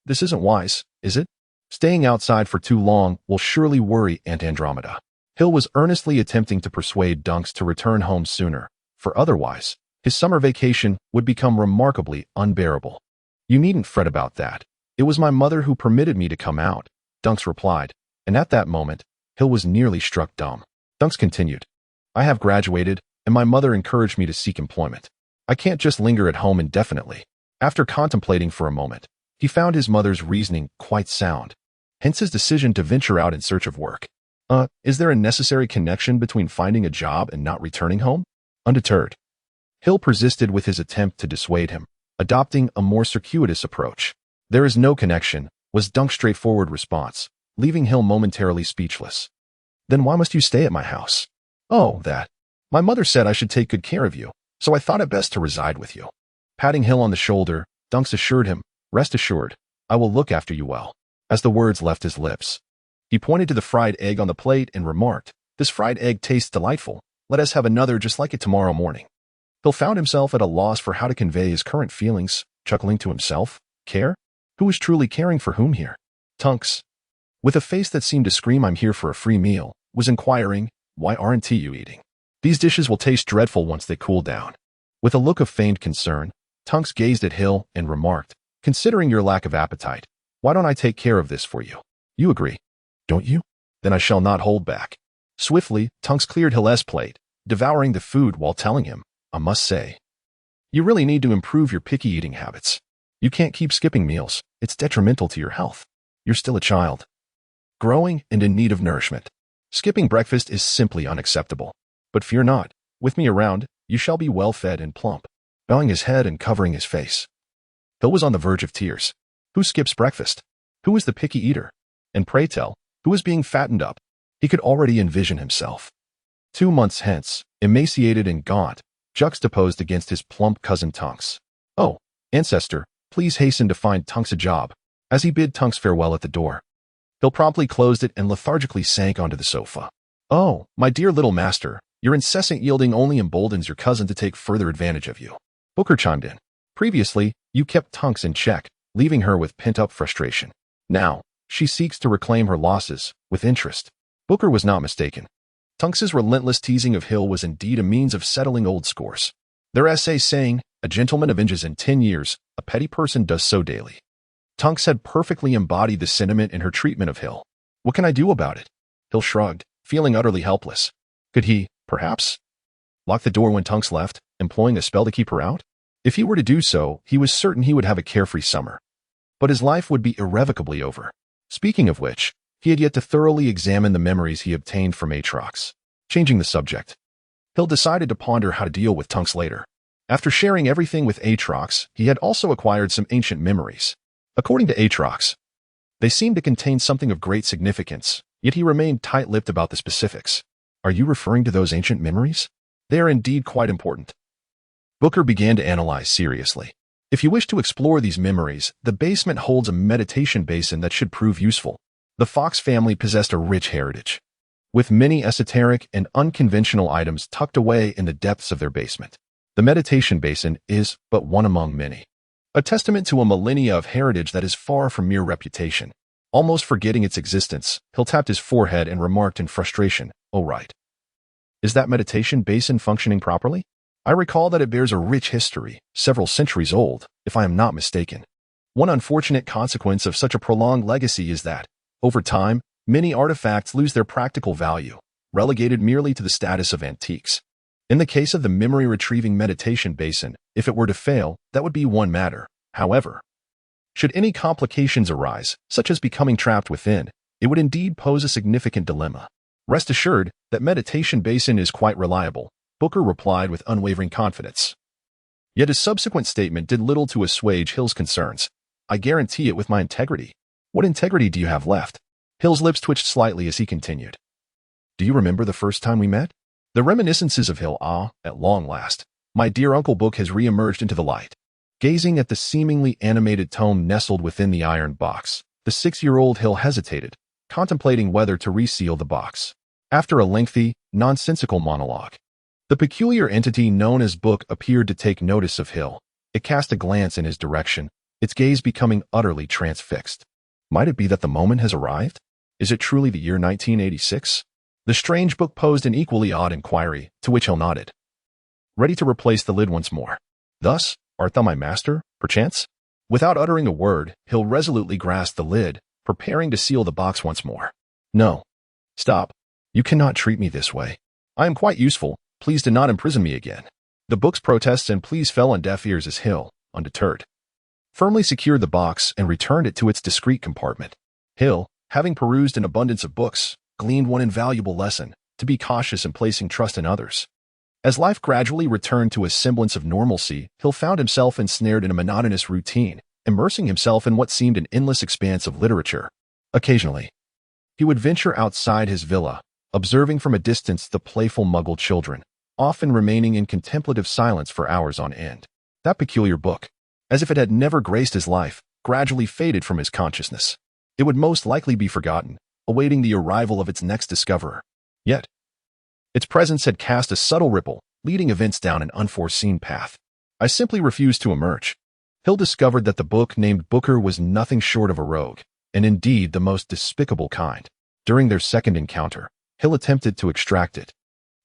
this isn't wise, is it? Staying outside for too long will surely worry Aunt Andromeda. Hill was earnestly attempting to persuade Dunks to return home sooner, for otherwise, his summer vacation would become remarkably unbearable. You needn't fret about that. It was my mother who permitted me to come out, Dunks replied, and at that moment, Hill was nearly struck dumb. Dunks continued, I have graduated, and my mother encouraged me to seek employment. I can't just linger at home indefinitely. After contemplating for a moment, he found his mother's reasoning quite sound, hence his decision to venture out in search of work. Is there a necessary connection between finding a job and not returning home? Undeterred, Hill persisted with his attempt to dissuade him, adopting a more circuitous approach. There is no connection, was Dunk's straightforward response, leaving Hill momentarily speechless. Then why must you stay at my house? Oh, that. My mother said I should take good care of you, so I thought it best to reside with you. Patting Hill on the shoulder, Dunks assured him, rest assured, I will look after you well. As the words left his lips, he pointed to the fried egg on the plate and remarked, this fried egg tastes delightful. Let us have another just like it tomorrow morning. Hill found himself at a loss for how to convey his current feelings, chuckling to himself, care? Who is truly caring for whom here? Tunks, with a face that seemed to scream I'm here for a free meal, was inquiring, why aren't you eating? These dishes will taste dreadful once they cool down. With a look of feigned concern, Tunks gazed at Hill and remarked, considering your lack of appetite, why don't I take care of this for you? You agree, don't you? Then I shall not hold back. Swiftly, Tunks cleared Hill's plate, devouring the food while telling him, I must say, you really need to improve your picky eating habits. You can't keep skipping meals. It's detrimental to your health. You're still a child, growing and in need of nourishment. Skipping breakfast is simply unacceptable. But fear not, with me around, you shall be well fed and plump. Bowing his head and covering his face, Hill was on the verge of tears. Who skips breakfast? Who is the picky eater? And pray tell, who is being fattened up? He could already envision himself 2 months hence, emaciated and gaunt, juxtaposed against his plump cousin Tunks. Oh, ancestor, please hasten to find Tunks a job. As he bid Tunks farewell at the door, Hill promptly closed it and lethargically sank onto the sofa. Oh, my dear little master, your incessant yielding only emboldens your cousin to take further advantage of you. Booker chimed in. Previously, you kept Tunks in check, leaving her with pent-up frustration. Now, she seeks to reclaim her losses, with interest. Booker was not mistaken. Tunks's relentless teasing of Hill was indeed a means of settling old scores. Their essay saying, a gentleman avenges in 10 years, a petty person does so daily. Tunks had perfectly embodied the sentiment in her treatment of Hill. What can I do about it? Hill shrugged, feeling utterly helpless. Could he, perhaps, lock the door when Tunks left, employing a spell to keep her out? If he were to do so, he was certain he would have a carefree summer. But his life would be irrevocably over. Speaking of which, he had yet to thoroughly examine the memories he obtained from Aatrox. Changing the subject, Hill decided to ponder how to deal with Tunks later. After sharing everything with Aatrox, he had also acquired some ancient memories. According to Aatrox, they seemed to contain something of great significance, yet he remained tight-lipped about the specifics. Are you referring to those ancient memories? They are indeed quite important. Booker began to analyze seriously. If you wish to explore these memories, the basement holds a meditation basin that should prove useful. The Fox family possessed a rich heritage, with many esoteric and unconventional items tucked away in the depths of their basement. The meditation basin is but one among many, a testament to a millennia of heritage that is far from mere reputation. Almost forgetting its existence, Hill tapped his forehead and remarked in frustration, "Oh right. Is that meditation basin functioning properly? I recall that it bears a rich history, several centuries old, if I am not mistaken. One unfortunate consequence of such a prolonged legacy is that, over time, many artifacts lose their practical value, relegated merely to the status of antiques. In the case of the memory-retrieving meditation basin, if it were to fail, that would be one matter. However, should any complications arise, such as becoming trapped within, it would indeed pose a significant dilemma. Rest assured that meditation basin is quite reliable," Booker replied with unwavering confidence. Yet his subsequent statement did little to assuage Hill's concerns. "I guarantee it with my integrity." "What integrity do you have left?" Hill's lips twitched slightly as he continued. "Do you remember the first time we met?" The reminiscences of Hill, at long last. My dear Uncle Book has re-emerged into the light. Gazing at the seemingly animated tome nestled within the iron box, the 6-year-old Hill hesitated, contemplating whether to reseal the box. After a lengthy, nonsensical monologue, the peculiar entity known as Book appeared to take notice of Hill. It cast a glance in his direction, its gaze becoming utterly transfixed. Might it be that the moment has arrived? Is it truly the year 1986? The strange Book posed an equally odd inquiry, to which Hill nodded, ready to replace the lid once more. "Thus, art thou my master, perchance?" Without uttering a word, Hill resolutely grasped the lid, preparing to seal the box once more. "No. Stop. You cannot treat me this way. I am quite useful. Please do not imprison me again." The Book's protests and pleas fell on deaf ears as Hill, undeterred, firmly secured the box and returned it to its discreet compartment. Hill, having perused an abundance of books, gleaned one invaluable lesson: to be cautious in placing trust in others. As life gradually returned to a semblance of normalcy, Hill found himself ensnared in a monotonous routine, immersing himself in what seemed an endless expanse of literature. Occasionally, He would venture outside his villa, observing from a distance the playful Muggle children, often remaining in contemplative silence for hours on end. That peculiar book, as if it had never graced his life, gradually faded from his consciousness. It would most likely be forgotten, awaiting the arrival of its next discoverer. Yet, its presence had cast a subtle ripple, leading events down an unforeseen path. I simply refused to emerge. Hill discovered that the book named Booker was nothing short of a rogue, and indeed the most despicable kind. During their second encounter, Hill attempted to extract it,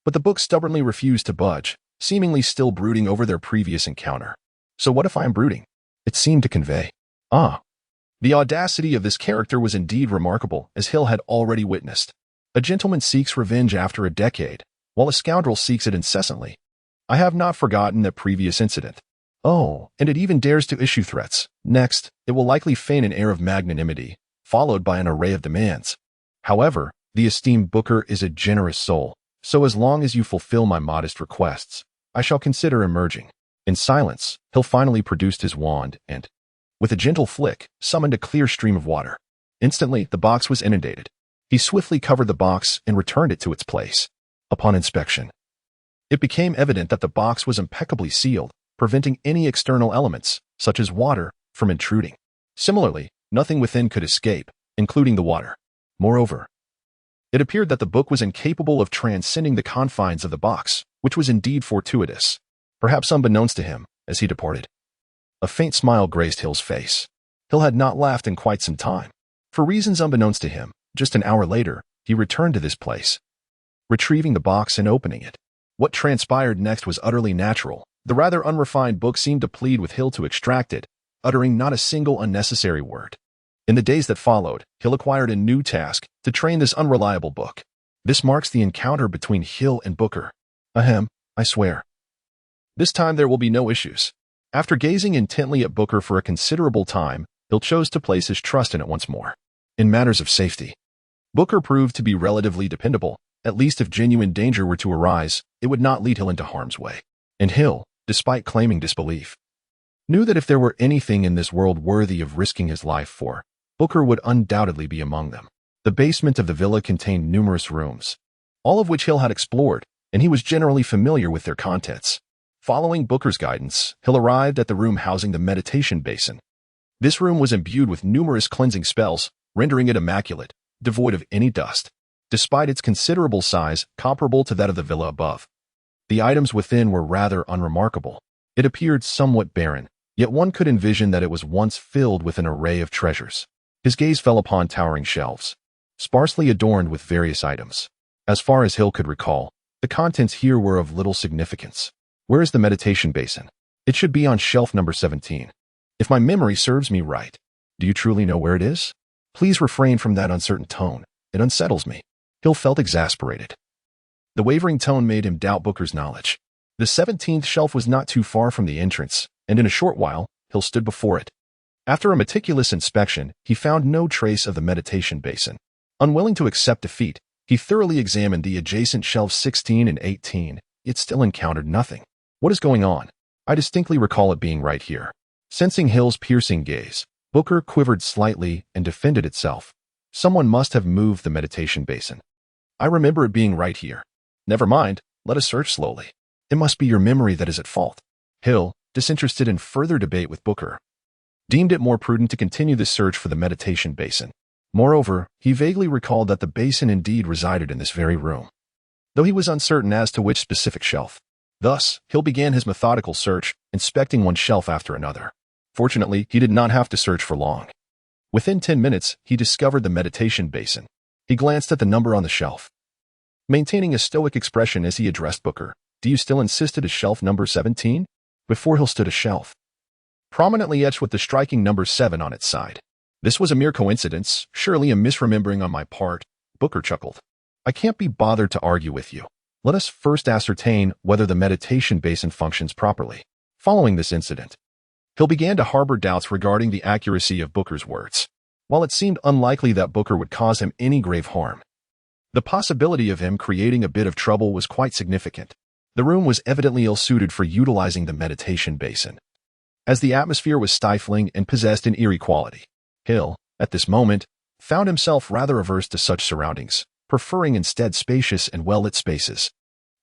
but the book stubbornly refused to budge, seemingly still brooding over their previous encounter. So what if I am brooding? It seemed to convey. The audacity of this character was indeed remarkable, as Hill had already witnessed. A gentleman seeks revenge after a decade, while a scoundrel seeks it incessantly. I have not forgotten that previous incident. Oh, and it even dares to issue threats. Next, it will likely feign an air of magnanimity, followed by an array of demands. However, the esteemed Booker is a generous soul, so as long as you fulfill my modest requests, I shall consider emerging. In silence, Hill finally produced his wand and, with a gentle flick, summoned a clear stream of water. Instantly, the box was inundated. He swiftly covered the box and returned it to its place. Upon inspection, it became evident that the box was impeccably sealed, preventing any external elements, such as water, from intruding. Similarly, nothing within could escape, including the water. Moreover, it appeared that the book was incapable of transcending the confines of the box, which was indeed fortuitous, perhaps unbeknownst to him, as he departed. A faint smile graced Hill's face. Hill had not laughed in quite some time. For reasons unbeknownst to him, just an hour later, he returned to this place, retrieving the box and opening it. What transpired next was utterly natural. The rather unrefined book seemed to plead with Hill to extract it, uttering not a single unnecessary word. In the days that followed, Hill acquired a new task, to train this unreliable book. This marks the encounter between Hill and Booker. Ahem, I swear. This time there will be no issues. After gazing intently at Booker for a considerable time, Hill chose to place his trust in it once more. In matters of safety, Booker proved to be relatively dependable. At least if genuine danger were to arise, it would not lead Hill into harm's way. And Hill, despite claiming disbelief, knew that if there were anything in this world worthy of risking his life for, Booker would undoubtedly be among them. The basement of the villa contained numerous rooms, all of which Hill had explored, and he was generally familiar with their contents. Following Booker's guidance, Hill arrived at the room housing the meditation basin. This room was imbued with numerous cleansing spells, rendering it immaculate, devoid of any dust. Despite its considerable size, comparable to that of the villa above, the items within were rather unremarkable. It appeared somewhat barren, yet one could envision that it was once filled with an array of treasures. His gaze fell upon towering shelves, sparsely adorned with various items. As far as Hill could recall, the contents here were of little significance. Where is the meditation basin? It should be on shelf number 17. If my memory serves me right. Do you truly know where it is? Please refrain from that uncertain tone. It unsettles me. Hill felt exasperated. The wavering tone made him doubt Booker's knowledge. The 17th shelf was not too far from the entrance, and in a short while, Hill stood before it. After a meticulous inspection, he found no trace of the meditation basin. Unwilling to accept defeat, he thoroughly examined the adjacent shelves 16 and 18, yet still encountered nothing. What is going on? I distinctly recall it being right here. Sensing Hill's piercing gaze, Booker quivered slightly and defended itself. Someone must have moved the meditation basin. I remember it being right here. Never mind, let us search slowly. It must be your memory that is at fault. Hill, disinterested in further debate with Booker, deemed it more prudent to continue the search for the meditation basin. Moreover, he vaguely recalled that the basin indeed resided in this very room, though he was uncertain as to which specific shelf. Thus, Hill began his methodical search, inspecting one shelf after another. Fortunately, he did not have to search for long. Within 10 minutes, he discovered the meditation basin. He glanced at the number on the shelf, maintaining a stoic expression as he addressed Booker. Do you still insist it is shelf number 17? Before Hill stood a shelf, prominently etched with the striking number 7 on its side. This was a mere coincidence, surely a misremembering on my part. Booker chuckled. I can't be bothered to argue with you. Let us first ascertain whether the meditation basin functions properly. Following this incident, Hill began to harbor doubts regarding the accuracy of Booker's words. While it seemed unlikely that Booker would cause him any grave harm, the possibility of him creating a bit of trouble was quite significant. The room was evidently ill-suited for utilizing the meditation basin, as the atmosphere was stifling and possessed an eerie quality. Hill, at this moment, found himself rather averse to such surroundings, preferring instead spacious and well-lit spaces.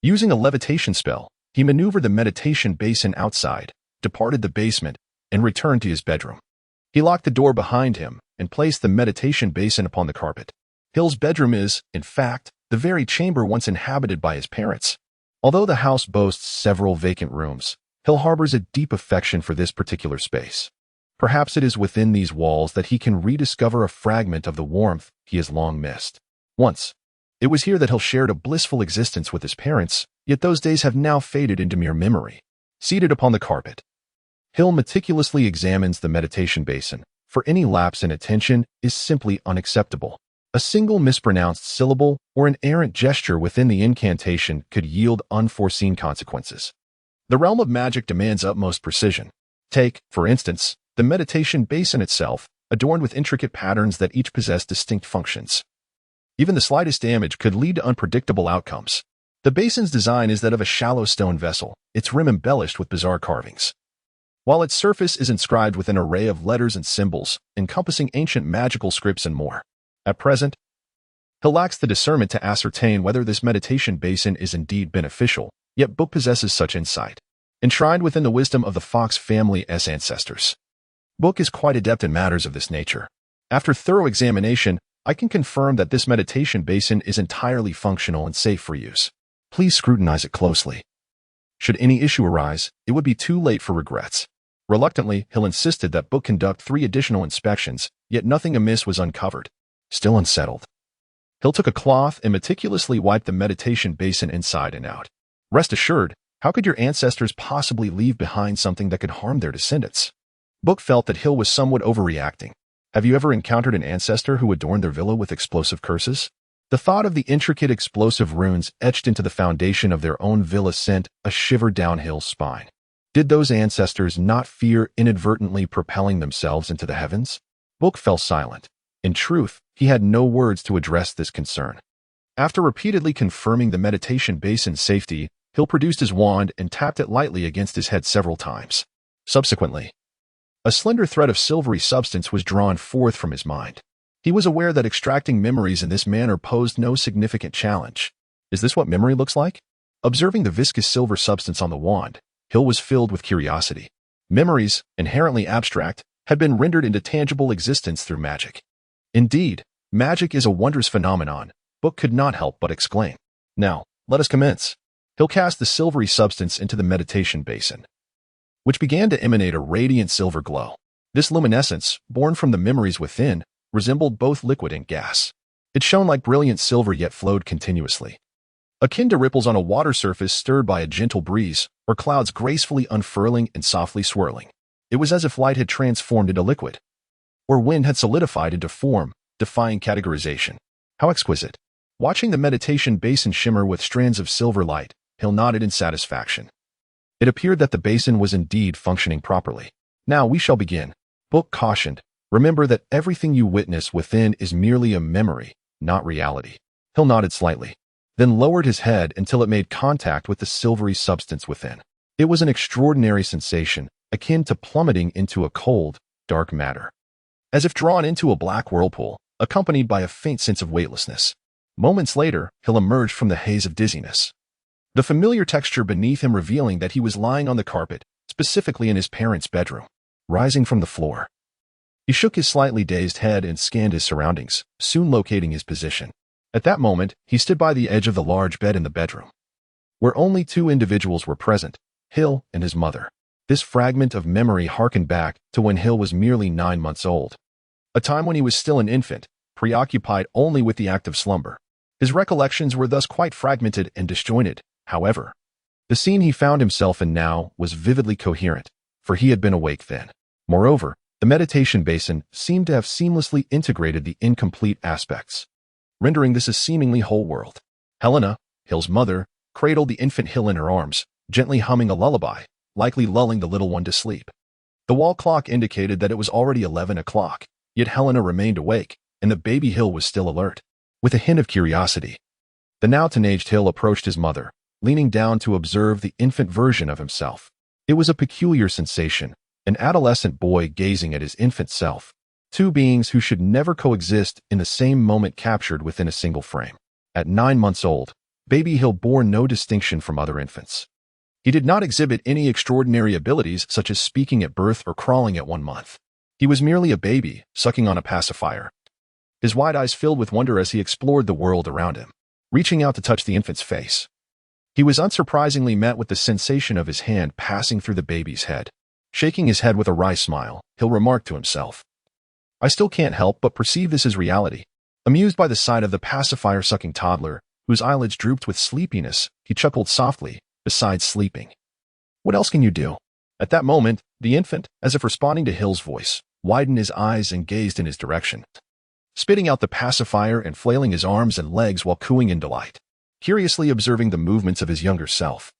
Using a levitation spell, he maneuvered the meditation basin outside, departed the basement, and returned to his bedroom. He locked the door behind him and placed the meditation basin upon the carpet. Hill's bedroom is, in fact, the very chamber once inhabited by his parents. Although the house boasts several vacant rooms, Hill harbors a deep affection for this particular space. Perhaps it is within these walls that he can rediscover a fragment of the warmth he has long missed. Once, it was here that Hill shared a blissful existence with his parents, yet those days have now faded into mere memory. Seated upon the carpet, Hill meticulously examines the meditation basin, for any lapse in attention is simply unacceptable. A single mispronounced syllable or an errant gesture within the incantation could yield unforeseen consequences. The realm of magic demands utmost precision. Take, for instance, the meditation basin itself, adorned with intricate patterns that each possess distinct functions. Even the slightest damage could lead to unpredictable outcomes. The basin's design is that of a shallow stone vessel, its rim embellished with bizarre carvings, while its surface is inscribed with an array of letters and symbols, encompassing ancient magical scripts and more. At present, Hill lacks the discernment to ascertain whether this meditation basin is indeed beneficial, yet Book possesses such insight. Enshrined within the wisdom of the Fox family's ancestors, Book is quite adept in matters of this nature. After thorough examination, I can confirm that this meditation basin is entirely functional and safe for use. Please scrutinize it closely. Should any issue arise, it would be too late for regrets. Reluctantly, Hill insisted that Book conduct 3 additional inspections, yet nothing amiss was uncovered. Still unsettled, Hill took a cloth and meticulously wiped the meditation basin inside and out. Rest assured, how could your ancestors possibly leave behind something that could harm their descendants? Book felt that Hill was somewhat overreacting. Have you ever encountered an ancestor who adorned their villa with explosive curses? The thought of the intricate explosive runes etched into the foundation of their own villa sent a shiver down Hill's spine. Did those ancestors not fear inadvertently propelling themselves into the heavens? Book fell silent. In truth, he had no words to address this concern. After repeatedly confirming the meditation basin's safety, Hill produced his wand and tapped it lightly against his head several times. Subsequently, a slender thread of silvery substance was drawn forth from his mind. He was aware that extracting memories in this manner posed no significant challenge. Is this what memory looks like? Observing the viscous silver substance on the wand, Hill was filled with curiosity. Memories, inherently abstract, had been rendered into tangible existence through magic. Indeed, magic is a wondrous phenomenon, Book could not help but exclaim. Now, let us commence. Hill cast the silvery substance into the meditation basin, which began to emanate a radiant silver glow. This luminescence, born from the memories within, resembled both liquid and gas. It shone like brilliant silver yet flowed continuously, akin to ripples on a water surface stirred by a gentle breeze, or clouds gracefully unfurling and softly swirling. It was as if light had transformed into liquid, or wind had solidified into form, defying categorization. How exquisite! Watching the meditation basin shimmer with strands of silver light, Hill nodded in satisfaction. It appeared that the basin was indeed functioning properly. Now we shall begin. Book cautioned, remember that everything you witness within is merely a memory, not reality. Hill nodded slightly, then lowered his head until it made contact with the silvery substance within. It was an extraordinary sensation, akin to plummeting into a cold, dark matter, as if drawn into a black whirlpool, accompanied by a faint sense of weightlessness. Moments later, Hill emerged from the haze of dizziness, the familiar texture beneath him revealing that he was lying on the carpet, specifically in his parents' bedroom. Rising from the floor, he shook his slightly dazed head and scanned his surroundings, soon locating his position. At that moment, he stood by the edge of the large bed in the bedroom, where only 2 individuals were present, Hill and his mother. This fragment of memory harkened back to when Hill was merely 9 months old, a time when he was still an infant, preoccupied only with the act of slumber. His recollections were thus quite fragmented and disjointed. However, the scene he found himself in now was vividly coherent, for he had been awake then. Moreover, the meditation basin seemed to have seamlessly integrated the incomplete aspects, rendering this a seemingly whole world. Helena, Hill's mother, cradled the infant Hill in her arms, gently humming a lullaby, likely lulling the little one to sleep. The wall clock indicated that it was already 11 o'clock, yet Helena remained awake, and the baby Hill was still alert. With a hint of curiosity, the now teenaged Hill approached his mother, leaning down to observe the infant version of himself. It was a peculiar sensation, an adolescent boy gazing at his infant self. Two beings who should never coexist in the same moment captured within a single frame. At 9 months old, baby Hill bore no distinction from other infants. He did not exhibit any extraordinary abilities such as speaking at birth or crawling at 1 month. He was merely a baby, sucking on a pacifier. His wide eyes filled with wonder as he explored the world around him, reaching out to touch the infant's face. He was unsurprisingly met with the sensation of his hand passing through the baby's head. Shaking his head with a wry smile, Hill remarked to himself, "I still can't help but perceive this as reality." Amused by the sight of the pacifier-sucking toddler, whose eyelids drooped with sleepiness, he chuckled softly, "Besides sleeping, what else can you do?" At that moment, the infant, as if responding to Hill's voice, widened his eyes and gazed in his direction, spitting out the pacifier and flailing his arms and legs while cooing in delight, curiously observing the movements of his younger self.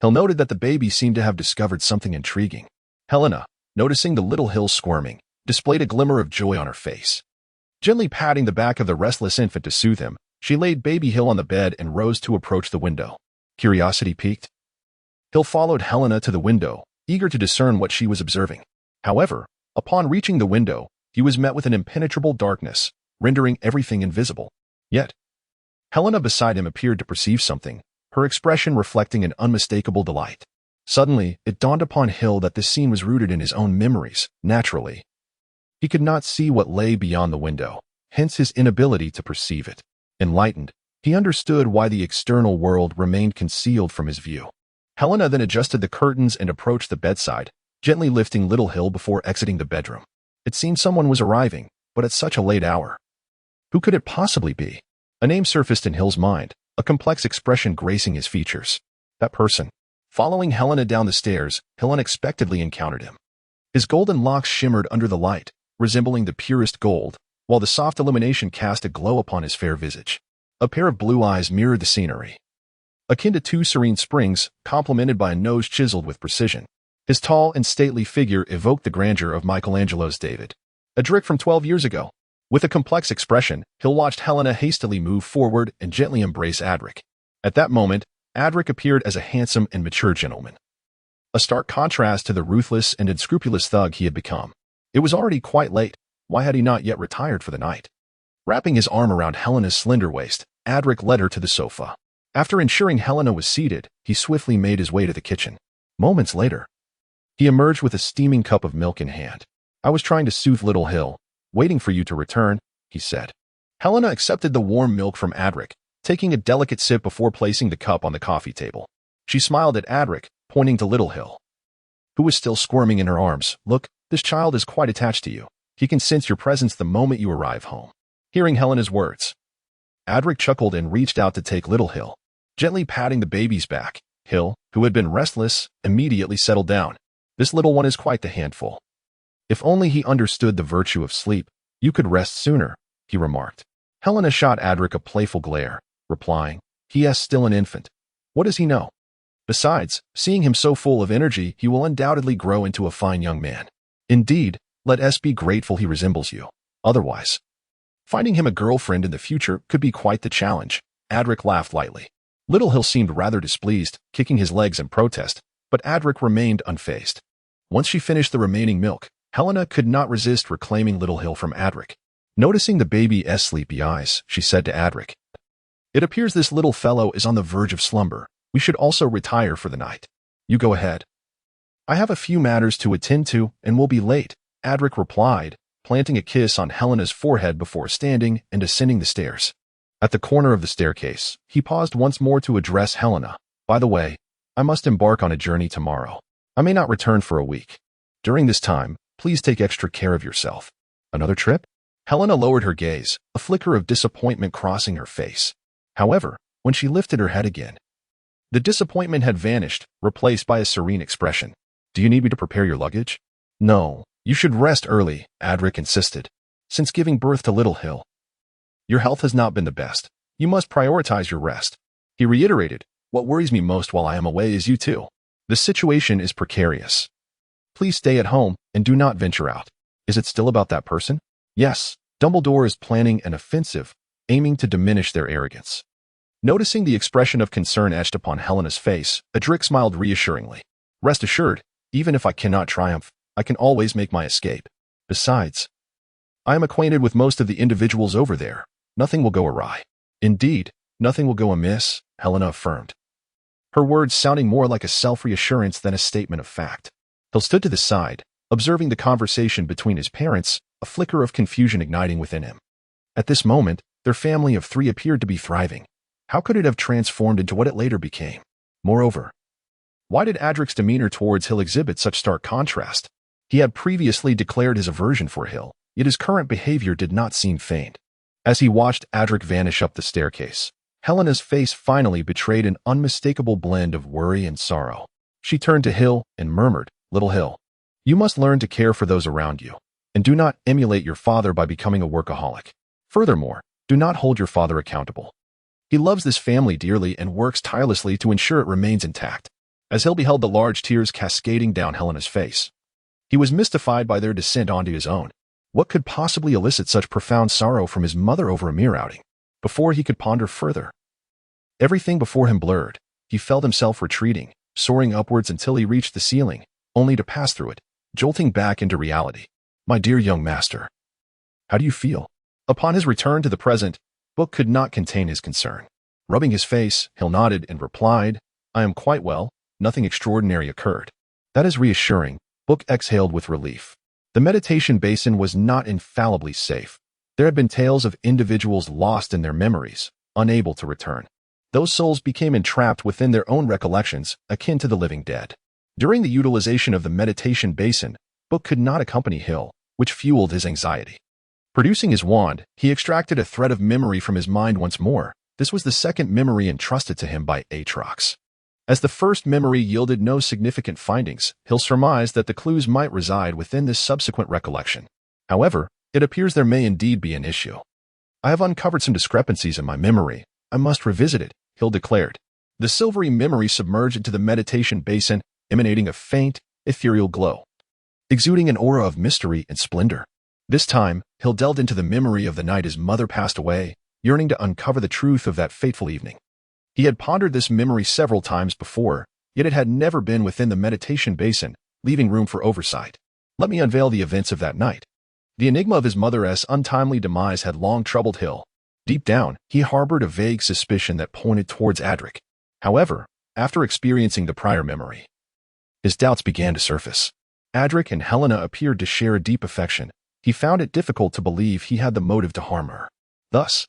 Hill noted that the baby seemed to have discovered something intriguing. Helena, noticing the little Hill squirming, displayed a glimmer of joy on her face. Gently patting the back of the restless infant to soothe him, she laid baby Hill on the bed and rose to approach the window. Curiosity piqued, Hill followed Helena to the window, eager to discern what she was observing. However, upon reaching the window, he was met with an impenetrable darkness, rendering everything invisible. Yet, Helena beside him appeared to perceive something, her expression reflecting an unmistakable delight. Suddenly, it dawned upon Hill that this scene was rooted in his own memories, naturally. He could not see what lay beyond the window, hence his inability to perceive it. Enlightened, he understood why the external world remained concealed from his view. Helena then adjusted the curtains and approached the bedside, gently lifting little Hill before exiting the bedroom. It seemed someone was arriving, but at such a late hour. Who could it possibly be? A name surfaced in Hill's mind, a complex expression gracing his features. That person. Following Helena down the stairs, Hill unexpectedly encountered him. His golden locks shimmered under the light, resembling the purest gold, while the soft illumination cast a glow upon his fair visage. A pair of blue eyes mirrored the scenery, akin to two serene springs, complemented by a nose chiseled with precision. His tall and stately figure evoked the grandeur of Michelangelo's David, a trick from 12 years ago. With a complex expression, Hill watched Helena hastily move forward and gently embrace Adric. At that moment, Adric appeared as a handsome and mature gentleman, a stark contrast to the ruthless and unscrupulous thug he had become. It was already quite late. Why had he not yet retired for the night? Wrapping his arm around Helena's slender waist, Adric led her to the sofa. After ensuring Helena was seated, he swiftly made his way to the kitchen. Moments later, he emerged with a steaming cup of milk in hand. "I was trying to soothe little Hill, waiting for you to return," he said. Helena accepted the warm milk from Adric, taking a delicate sip before placing the cup on the coffee table. She smiled at Adric, pointing to little Hill, who was still squirming in her arms. "Look, this child is quite attached to you. He can sense your presence the moment you arrive home." Hearing Helena's words, Adric chuckled and reached out to take little Hill, gently patting the baby's back. Hill, who had been restless, immediately settled down. "This little one is quite the handful. If only he understood the virtue of sleep, you could rest sooner," he remarked. Helena shot Adric a playful glare, replying, "He is still an infant. What does he know? Besides, seeing him so full of energy, he will undoubtedly grow into a fine young man. Indeed, let us be grateful he resembles you. Otherwise, finding him a girlfriend in the future could be quite the challenge." Adric laughed lightly. Little Hill seemed rather displeased, kicking his legs in protest, but Adric remained unfazed. Once she finished the remaining milk, Helena could not resist reclaiming little Hill from Adric. Noticing the baby's sleepy eyes, she said to Adric, "It appears this little fellow is on the verge of slumber. We should also retire for the night. You go ahead. I have a few matters to attend to and will be late," Adric replied, planting a kiss on Helena's forehead before standing and ascending the stairs. At the corner of the staircase, he paused once more to address Helena. "By the way, I must embark on a journey tomorrow. I may not return for a week. During this time, please take extra care of yourself." "Another trip?" Helena lowered her gaze, a flicker of disappointment crossing her face. However, when she lifted her head again, the disappointment had vanished, replaced by a serene expression. "Do you need me to prepare your luggage?" "No, you should rest early," Adric insisted. "Since giving birth to little Hill, your health has not been the best. You must prioritize your rest." He reiterated, "What worries me most while I am away is you too. The situation is precarious. Please stay at home and do not venture out." "Is it still about that person?" "Yes, Dumbledore is planning an offensive, aiming to diminish their arrogance." Noticing the expression of concern etched upon Helena's face, Adric smiled reassuringly. "Rest assured, even if I cannot triumph, I can always make my escape. Besides, I am acquainted with most of the individuals over there. Nothing will go awry. Indeed, nothing will go amiss, Helena affirmed, her words sounding more like a self-reassurance than a statement of fact. Hill stood to the side, observing the conversation between his parents, a flicker of confusion igniting within him. At this moment, their family of 3 appeared to be thriving. How could it have transformed into what it later became? Moreover, why did Adric's demeanor towards Hill exhibit such stark contrast? He had previously declared his aversion for Hill, yet his current behavior did not seem feigned. As he watched Adric vanish up the staircase, Helena's face finally betrayed an unmistakable blend of worry and sorrow. She turned to Hill and murmured, "Little Hill, you must learn to care for those around you, and do not emulate your father by becoming a workaholic. Furthermore, do not hold your father accountable. He loves this family dearly and works tirelessly to ensure it remains intact." As Hill beheld the large tears cascading down Helena's face, he was mystified by their descent onto his own. What could possibly elicit such profound sorrow from his mother over a mere outing? Before he could ponder further, everything before him blurred. He felt himself retreating, soaring upwards until he reached the ceiling, only to pass through it, jolting back into reality. "My dear young master, how do you feel?" Upon his return to the present, Book could not contain his concern. Rubbing his face, Hill nodded and replied, "I am quite well. Nothing extraordinary occurred." "That is reassuring," Book exhaled with relief. The meditation basin was not infallibly safe. There had been tales of individuals lost in their memories, unable to return. Those souls became entrapped within their own recollections, akin to the living dead. During the utilization of the meditation basin, Book could not accompany Hill, which fueled his anxiety. Producing his wand, he extracted a thread of memory from his mind once more. This was the second memory entrusted to him by Atrox. As the first memory yielded no significant findings, Hill surmised that the clues might reside within this subsequent recollection. However, it appears there may indeed be an issue. "I have uncovered some discrepancies in my memory. I must revisit it," Hill declared. The silvery memory submerged into the meditation basin, emanating a faint, ethereal glow, exuding an aura of mystery and splendor. This time, Hill delved into the memory of the night his mother passed away, yearning to uncover the truth of that fateful evening. He had pondered this memory several times before, yet it had never been within the meditation basin, leaving room for oversight. Let me unveil the events of that night. The enigma of his mother's untimely demise had long troubled Hill. Deep down, he harbored a vague suspicion that pointed towards Adric. However, after experiencing the prior memory, his doubts began to surface. Adric and Helena appeared to share a deep affection. He found it difficult to believe he had the motive to harm her. Thus,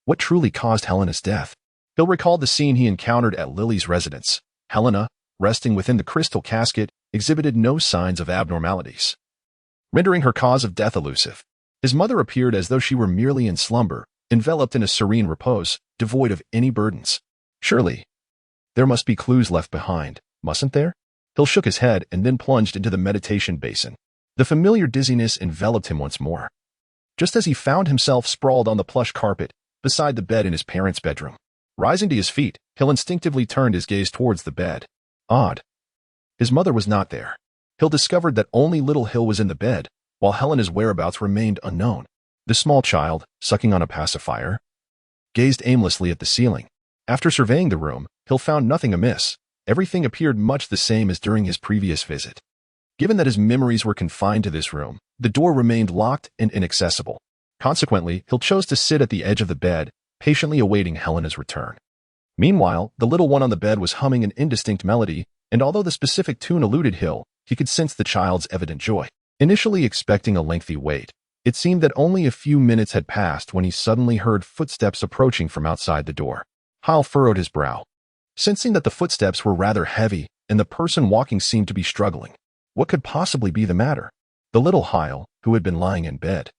what truly caused Helena's death? Hill recalled the scene he encountered at Lily's residence. Helena, resting within the crystal casket, exhibited no signs of abnormalities, rendering her cause of death elusive. His mother appeared as though she were merely in slumber, enveloped in a serene repose, devoid of any burdens. Surely, there must be clues left behind, mustn't there? Hill shook his head and then plunged into the meditation basin. The familiar dizziness enveloped him once more, just as he found himself sprawled on the plush carpet beside the bed in his parents' bedroom. Rising to his feet, Hill instinctively turned his gaze towards the bed. Odd. His mother was not there. Hill discovered that only little Hill was in the bed, while Helena's whereabouts remained unknown. The small child, sucking on a pacifier, gazed aimlessly at the ceiling. After surveying the room, Hill found nothing amiss. Everything appeared much the same as during his previous visit. Given that his memories were confined to this room, the door remained locked and inaccessible. Consequently, Hill chose to sit at the edge of the bed, patiently awaiting Helena's return. Meanwhile, the little one on the bed was humming an indistinct melody, and although the specific tune eluded Hill, he could sense the child's evident joy. Initially expecting a lengthy wait, it seemed that only a few minutes had passed when he suddenly heard footsteps approaching from outside the door. Hill furrowed his brow, sensing that the footsteps were rather heavy and the person walking seemed to be struggling. What could possibly be the matter? The little Hill, who had been lying in bed,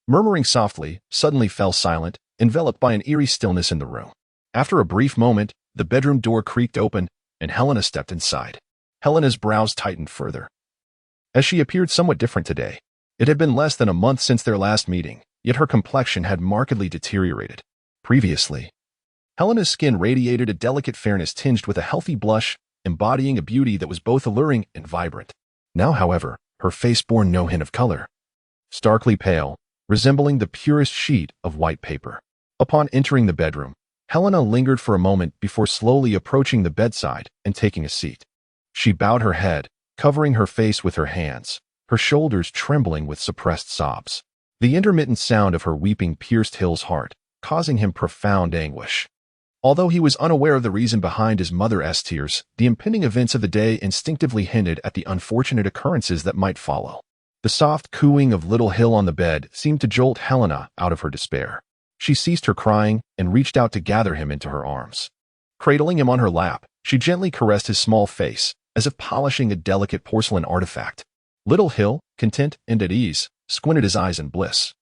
murmuring softly, suddenly fell silent, enveloped by an eerie stillness in the room. After a brief moment, the bedroom door creaked open, and Helena stepped inside. Helena's brows tightened further, as she appeared somewhat different today. It had been less than a month since their last meeting, yet her complexion had markedly deteriorated. Previously, Helena's skin radiated a delicate fairness tinged with a healthy blush, embodying a beauty that was both alluring and vibrant. Now, however, her face bore no hint of color, starkly pale, resembling the purest sheet of white paper. Upon entering the bedroom, Helena lingered for a moment before slowly approaching the bedside and taking a seat. She bowed her head, covering her face with her hands, her shoulders trembling with suppressed sobs. The intermittent sound of her weeping pierced Hill's heart, causing him profound anguish. Although he was unaware of the reason behind his mother's tears, the impending events of the day instinctively hinted at the unfortunate occurrences that might follow. The soft cooing of little Hill on the bed seemed to jolt Helena out of her despair. She ceased her crying and reached out to gather him into her arms. Cradling him on her lap, she gently caressed his small face, as if polishing a delicate porcelain artifact. Little Hill, content and at ease, squinted his eyes in bliss,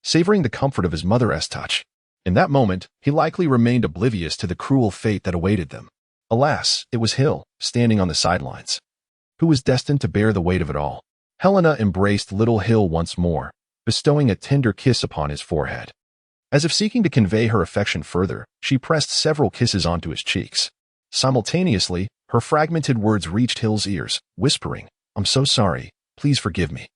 savoring the comfort of his mother's touch. In that moment, he likely remained oblivious to the cruel fate that awaited them. Alas, it was Hill, standing on the sidelines, who was destined to bear the weight of it all. Helena embraced little Hill once more, bestowing a tender kiss upon his forehead. As if seeking to convey her affection further, she pressed several kisses onto his cheeks. Simultaneously, her fragmented words reached Hill's ears, whispering, "I'm so sorry, please forgive me."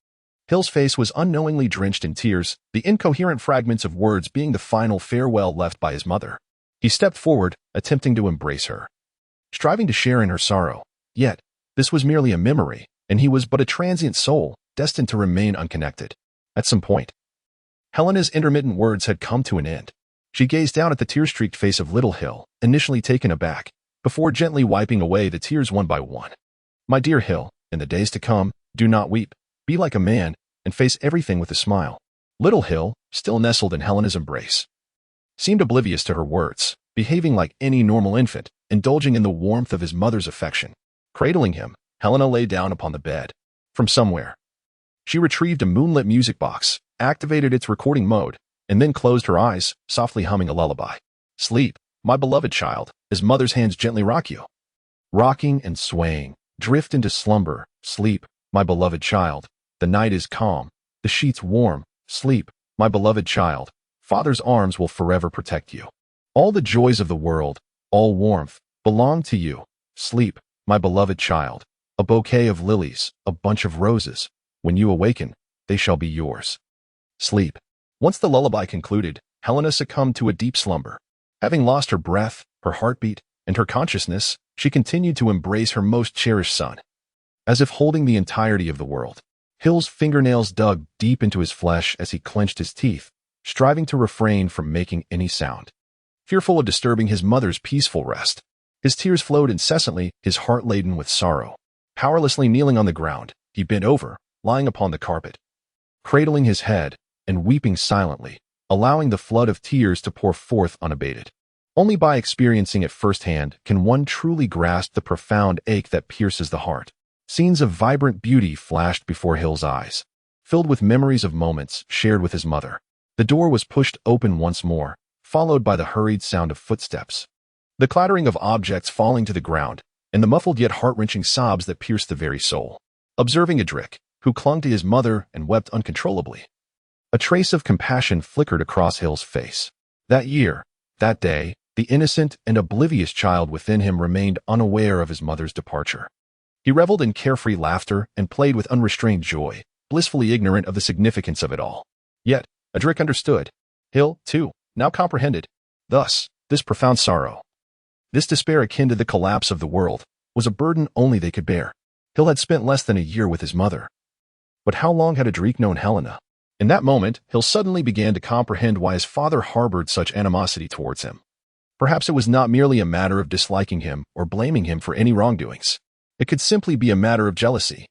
Hill's face was unknowingly drenched in tears, the incoherent fragments of words being the final farewell left by his mother. He stepped forward, attempting to embrace her, striving to share in her sorrow. Yet, this was merely a memory, and he was but a transient soul, destined to remain unconnected. At some point, Helena's intermittent words had come to an end. She gazed down at the tear-streaked face of little Hill, initially taken aback, before gently wiping away the tears one by one. "My dear Hill, in the days to come, do not weep. Be like a man, and face everything with a smile." Little Hill, still nestled in Helena's embrace, seemed oblivious to her words, behaving like any normal infant, indulging in the warmth of his mother's affection. Cradling him, Helena lay down upon the bed. From somewhere, she retrieved a moonlit music box, activated its recording mode, and then closed her eyes, softly humming a lullaby. "Sleep, my beloved child, as mother's hands gently rock you." Rocking and swaying, drift into slumber. Sleep, my beloved child. The night is calm, the sheets warm. Sleep, my beloved child. Father's arms will forever protect you. All the joys of the world, all warmth, belong to you. Sleep, my beloved child. A bouquet of lilies, a bunch of roses. When you awaken, they shall be yours. Sleep. Once the lullaby concluded, Helena succumbed to a deep slumber. Having lost her breath, her heartbeat, and her consciousness, she continued to embrace her most cherished son, as if holding the entirety of the world. Hill's fingernails dug deep into his flesh as he clenched his teeth, striving to refrain from making any sound. Fearful of disturbing his mother's peaceful rest, his tears flowed incessantly, his heart laden with sorrow. Powerlessly kneeling on the ground, he bent over, lying upon the carpet, cradling his head and weeping silently, allowing the flood of tears to pour forth unabated. Only by experiencing it firsthand can one truly grasp the profound ache that pierces the heart. Scenes of vibrant beauty flashed before Hill's eyes, filled with memories of moments shared with his mother. The door was pushed open once more, followed by the hurried sound of footsteps, the clattering of objects falling to the ground, and the muffled yet heart-wrenching sobs that pierced the very soul. Observing Adric, who clung to his mother and wept uncontrollably, a trace of compassion flickered across Hill's face. That year, that day, the innocent and oblivious child within him remained unaware of his mother's departure. He reveled in carefree laughter and played with unrestrained joy, blissfully ignorant of the significance of it all. Yet, Adric understood. Hill, too, now comprehended. Thus, this profound sorrow, this despair akin to the collapse of the world, was a burden only they could bear. Hill had spent less than a year with his mother. But how long had Adric known Helena? In that moment, Hill suddenly began to comprehend why his father harbored such animosity towards him. Perhaps it was not merely a matter of disliking him or blaming him for any wrongdoings. It could simply be a matter of jealousy.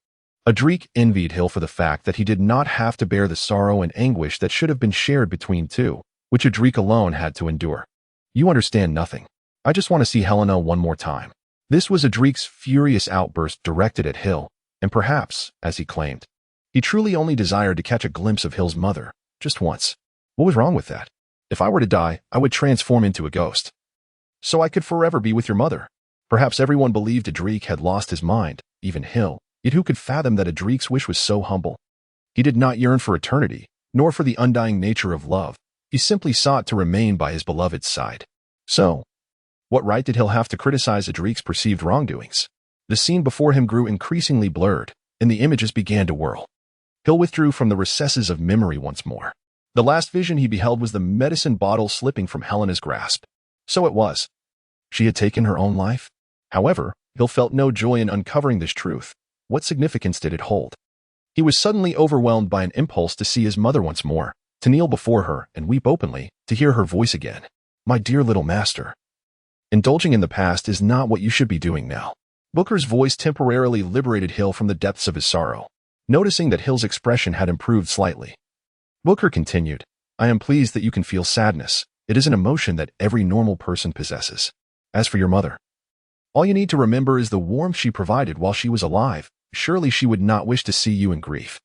Adric envied Hill for the fact that he did not have to bear the sorrow and anguish that should have been shared between two, which Adric alone had to endure. "You understand nothing. I just want to see Helena one more time." This was Adric's furious outburst directed at Hill, and perhaps, as he claimed, he truly only desired to catch a glimpse of Hill's mother, just once. What was wrong with that? "If I were to die, I would transform into a ghost, so I could forever be with your mother." Perhaps everyone believed Adric had lost his mind, even Hill, yet who could fathom that Adric's wish was so humble? He did not yearn for eternity, nor for the undying nature of love. He simply sought to remain by his beloved's side. So, what right did Hill have to criticize Adric's perceived wrongdoings? The scene before him grew increasingly blurred, and the images began to whirl. Hill withdrew from the recesses of memory once more. The last vision he beheld was the medicine bottle slipping from Helena's grasp. So it was. She had taken her own life? However, Hill felt no joy in uncovering this truth. What significance did it hold? He was suddenly overwhelmed by an impulse to see his mother once more, to kneel before her and weep openly, to hear her voice again. "My dear little master. Indulging in the past is not what you should be doing now." Booker's voice temporarily liberated Hill from the depths of his sorrow. Noticing that Hill's expression had improved slightly, Booker continued, "I am pleased that you can feel sadness. It is an emotion that every normal person possesses. As for your mother, all you need to remember is the warmth she provided while she was alive. Surely she would not wish to see you in grief."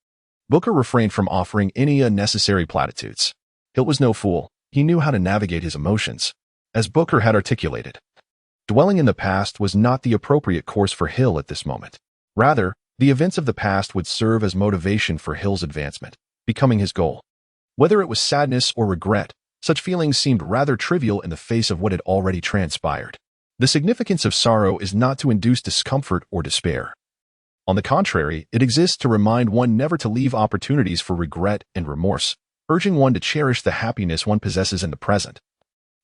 Booker refrained from offering any unnecessary platitudes. Hill was no fool. He knew how to navigate his emotions. As Booker had articulated, dwelling in the past was not the appropriate course for Hill at this moment. Rather, the events of the past would serve as motivation for Hill's advancement, becoming his goal. Whether it was sadness or regret, such feelings seemed rather trivial in the face of what had already transpired. The significance of sorrow is not to induce discomfort or despair. On the contrary, it exists to remind one never to leave opportunities for regret and remorse, urging one to cherish the happiness one possesses in the present,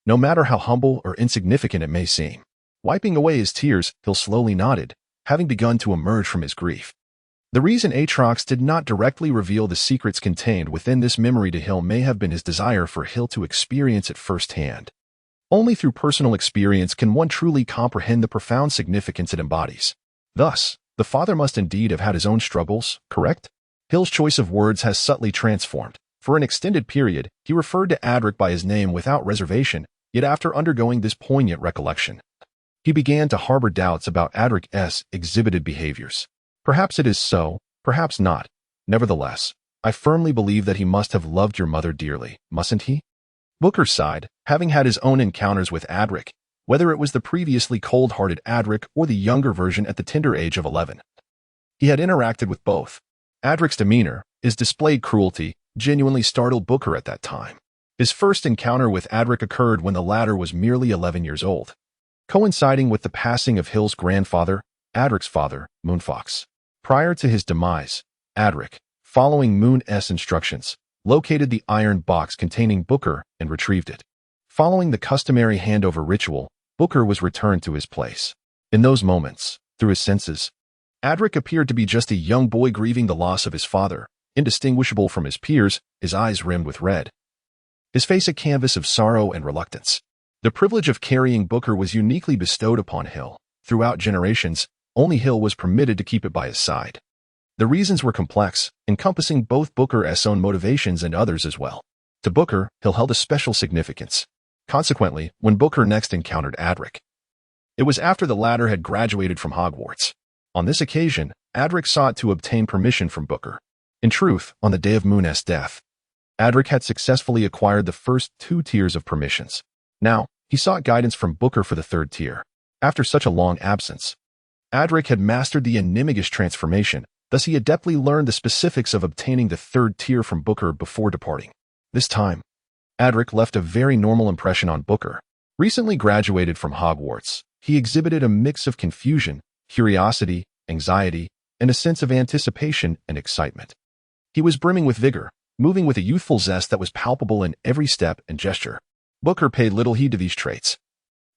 no matter how humble or insignificant it may seem. Wiping away his tears, Hill slowly nodded, having begun to emerge from his grief. The reason Atrox did not directly reveal the secrets contained within this memory to Hill may have been his desire for Hill to experience it firsthand. Only through personal experience can one truly comprehend the profound significance it embodies. Thus, the father must indeed have had his own struggles, correct? Hill's choice of words has subtly transformed. For an extended period, he referred to Adric by his name without reservation, yet after undergoing this poignant recollection, he began to harbor doubts about Adric's exhibited behaviors. Perhaps it is so, perhaps not. Nevertheless, I firmly believe that he must have loved your mother dearly, mustn't he? Booker sighed, having had his own encounters with Adric, whether it was the previously cold-hearted Adric or the younger version at the tender age of 11. He had interacted with both. Adric's demeanor, his displayed cruelty, genuinely startled Booker at that time. His first encounter with Adric occurred when the latter was merely 11 years old, coinciding with the passing of Hill's grandfather, Adric's father, Moonfox. Prior to his demise, Adric, following Moon's instructions, located the iron box containing Booker and retrieved it. Following the customary handover ritual, Booker was returned to his place. In those moments, through his senses, Adric appeared to be just a young boy grieving the loss of his father, indistinguishable from his peers, his eyes rimmed with red, his face a canvas of sorrow and reluctance. The privilege of carrying Booker was uniquely bestowed upon Hill. Throughout generations, only Hill was permitted to keep it by his side. The reasons were complex, encompassing both Booker's own motivations and others as well. To Booker, Hill held a special significance. Consequently, when Booker next encountered Adric, it was after the latter had graduated from Hogwarts. On this occasion, Adric sought to obtain permission from Booker. In truth, on the day of Moon's death, Adric had successfully acquired the first 2 tiers of permissions. Now, he sought guidance from Booker for the 3rd tier. After such a long absence, Adric had mastered the enigmatic transformation, thus he adeptly learned the specifics of obtaining the 3rd tier from Booker before departing. This time, Adric left a very normal impression on Booker. Recently graduated from Hogwarts, he exhibited a mix of confusion, curiosity, anxiety, and a sense of anticipation and excitement. He was brimming with vigor, moving with a youthful zest that was palpable in every step and gesture. Booker paid little heed to these traits.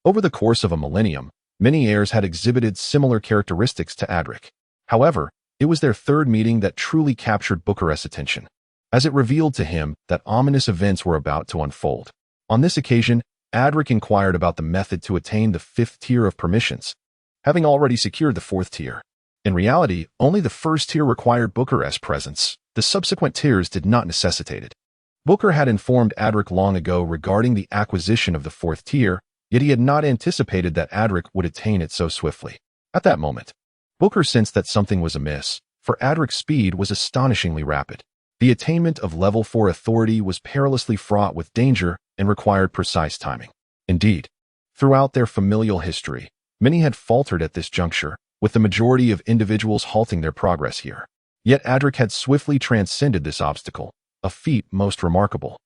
Over the course of a millennium, many heirs had exhibited similar characteristics to Adric. However, it was their 3rd meeting that truly captured Booker's attention, as it revealed to him that ominous events were about to unfold. On this occasion, Adric inquired about the method to attain the 5th tier of permissions, having already secured the 4th tier. In reality, only the 1st tier required Booker's presence. The subsequent tiers did not necessitate it. Booker had informed Adric long ago regarding the acquisition of the 4th tier, yet he had not anticipated that Adric would attain it so swiftly. At that moment, Booker sensed that something was amiss, for Adric's speed was astonishingly rapid. The attainment of level 4 authority was perilously fraught with danger and required precise timing. Indeed, throughout their familial history, many had faltered at this juncture, with the majority of individuals halting their progress here. Yet Adric had swiftly transcended this obstacle, a feat most remarkable.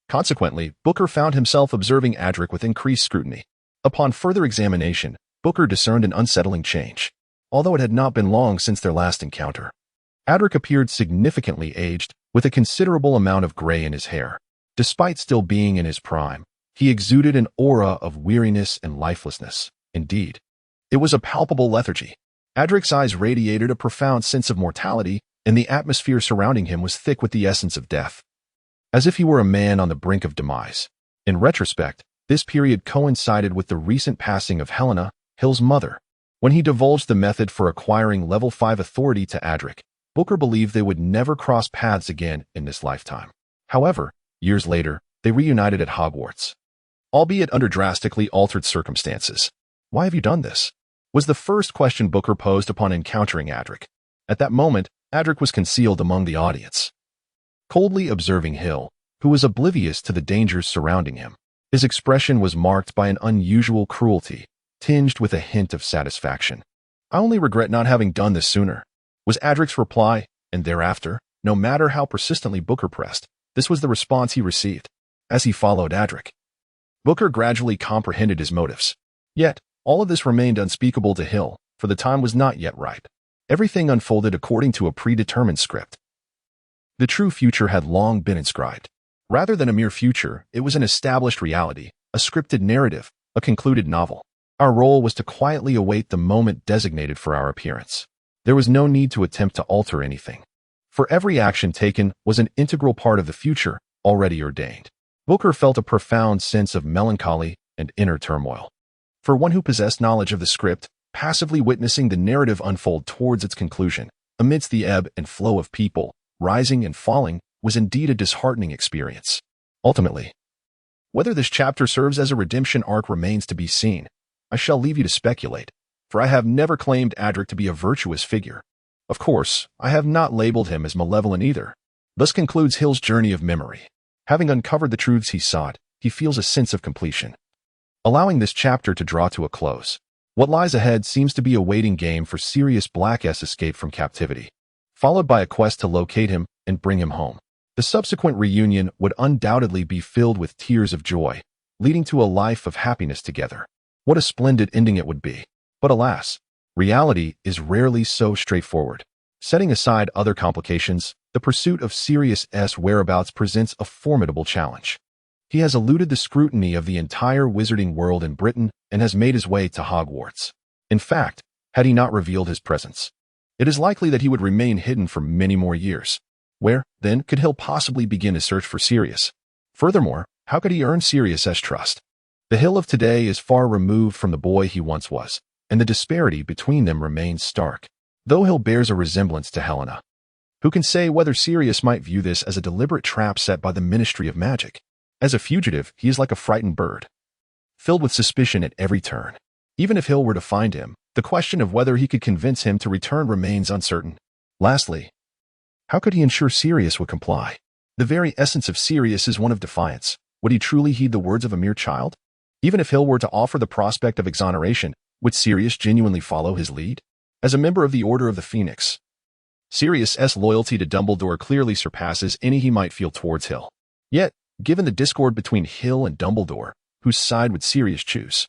Consequently, Booker found himself observing Adric with increased scrutiny. Upon further examination, Booker discerned an unsettling change. Although it had not been long since their last encounter, Adric appeared significantly aged, with a considerable amount of gray in his hair. Despite still being in his prime, he exuded an aura of weariness and lifelessness. Indeed, it was a palpable lethargy. Adric's eyes radiated a profound sense of mortality, and the atmosphere surrounding him was thick with the essence of death, as if he were a man on the brink of demise. In retrospect, this period coincided with the recent passing of Helena, Hill's mother. When he divulged the method for acquiring level 5 authority to Adric, Booker believed they would never cross paths again in this lifetime. However, years later, they reunited at Hogwarts, albeit under drastically altered circumstances. "Why have you done this?" was the first question Booker posed upon encountering Adric. At that moment, Adric was concealed among the audience, coldly observing Hill, who was oblivious to the dangers surrounding him. His expression was marked by an unusual cruelty, tinged with a hint of satisfaction. "I only regret not having done this sooner," was Adric's reply, and thereafter, no matter how persistently Booker pressed, this was the response he received. As he followed Adric, Booker gradually comprehended his motives. Yet, all of this remained unspeakable to Hill, for the time was not yet ripe. Everything unfolded according to a predetermined script. The true future had long been inscribed. Rather than a mere future, it was an established reality, a scripted narrative, a concluded novel. Our role was to quietly await the moment designated for our appearance. There was no need to attempt to alter anything, for every action taken was an integral part of the future already ordained. Booker felt a profound sense of melancholy and inner turmoil. For one who possessed knowledge of the script, passively witnessing the narrative unfold towards its conclusion, amidst the ebb and flow of people, rising and falling, was indeed a disheartening experience. Ultimately, whether this chapter serves as a redemption arc remains to be seen. I shall leave you to speculate, for I have never claimed Adric to be a virtuous figure. Of course, I have not labeled him as malevolent either. Thus concludes Hill's journey of memory. Having uncovered the truths he sought, he feels a sense of completion. Allowing this chapter to draw to a close, what lies ahead seems to be a waiting game for Sirius Black's escape from captivity, followed by a quest to locate him and bring him home. The subsequent reunion would undoubtedly be filled with tears of joy, leading to a life of happiness together. What a splendid ending it would be. But alas, reality is rarely so straightforward. Setting aside other complications, the pursuit of Sirius's whereabouts presents a formidable challenge. He has eluded the scrutiny of the entire wizarding world in Britain and has made his way to Hogwarts. In fact, had he not revealed his presence, it is likely that he would remain hidden for many more years. Where, then, could Hill possibly begin his search for Sirius? Furthermore, how could he earn Sirius's trust? The Hill of today is far removed from the boy he once was, and the disparity between them remains stark. Though Hill bears a resemblance to Helena, who can say whether Sirius might view this as a deliberate trap set by the Ministry of Magic? As a fugitive, he is like a frightened bird, filled with suspicion at every turn. Even if Hill were to find him, the question of whether he could convince him to return remains uncertain. Lastly, how could he ensure Sirius would comply? The very essence of Sirius is one of defiance. Would he truly heed the words of a mere child? Even if Hill were to offer the prospect of exoneration, would Sirius genuinely follow his lead? As a member of the Order of the Phoenix, Sirius's loyalty to Dumbledore clearly surpasses any he might feel towards Hill. Yet, given the discord between Hill and Dumbledore, whose side would Sirius choose?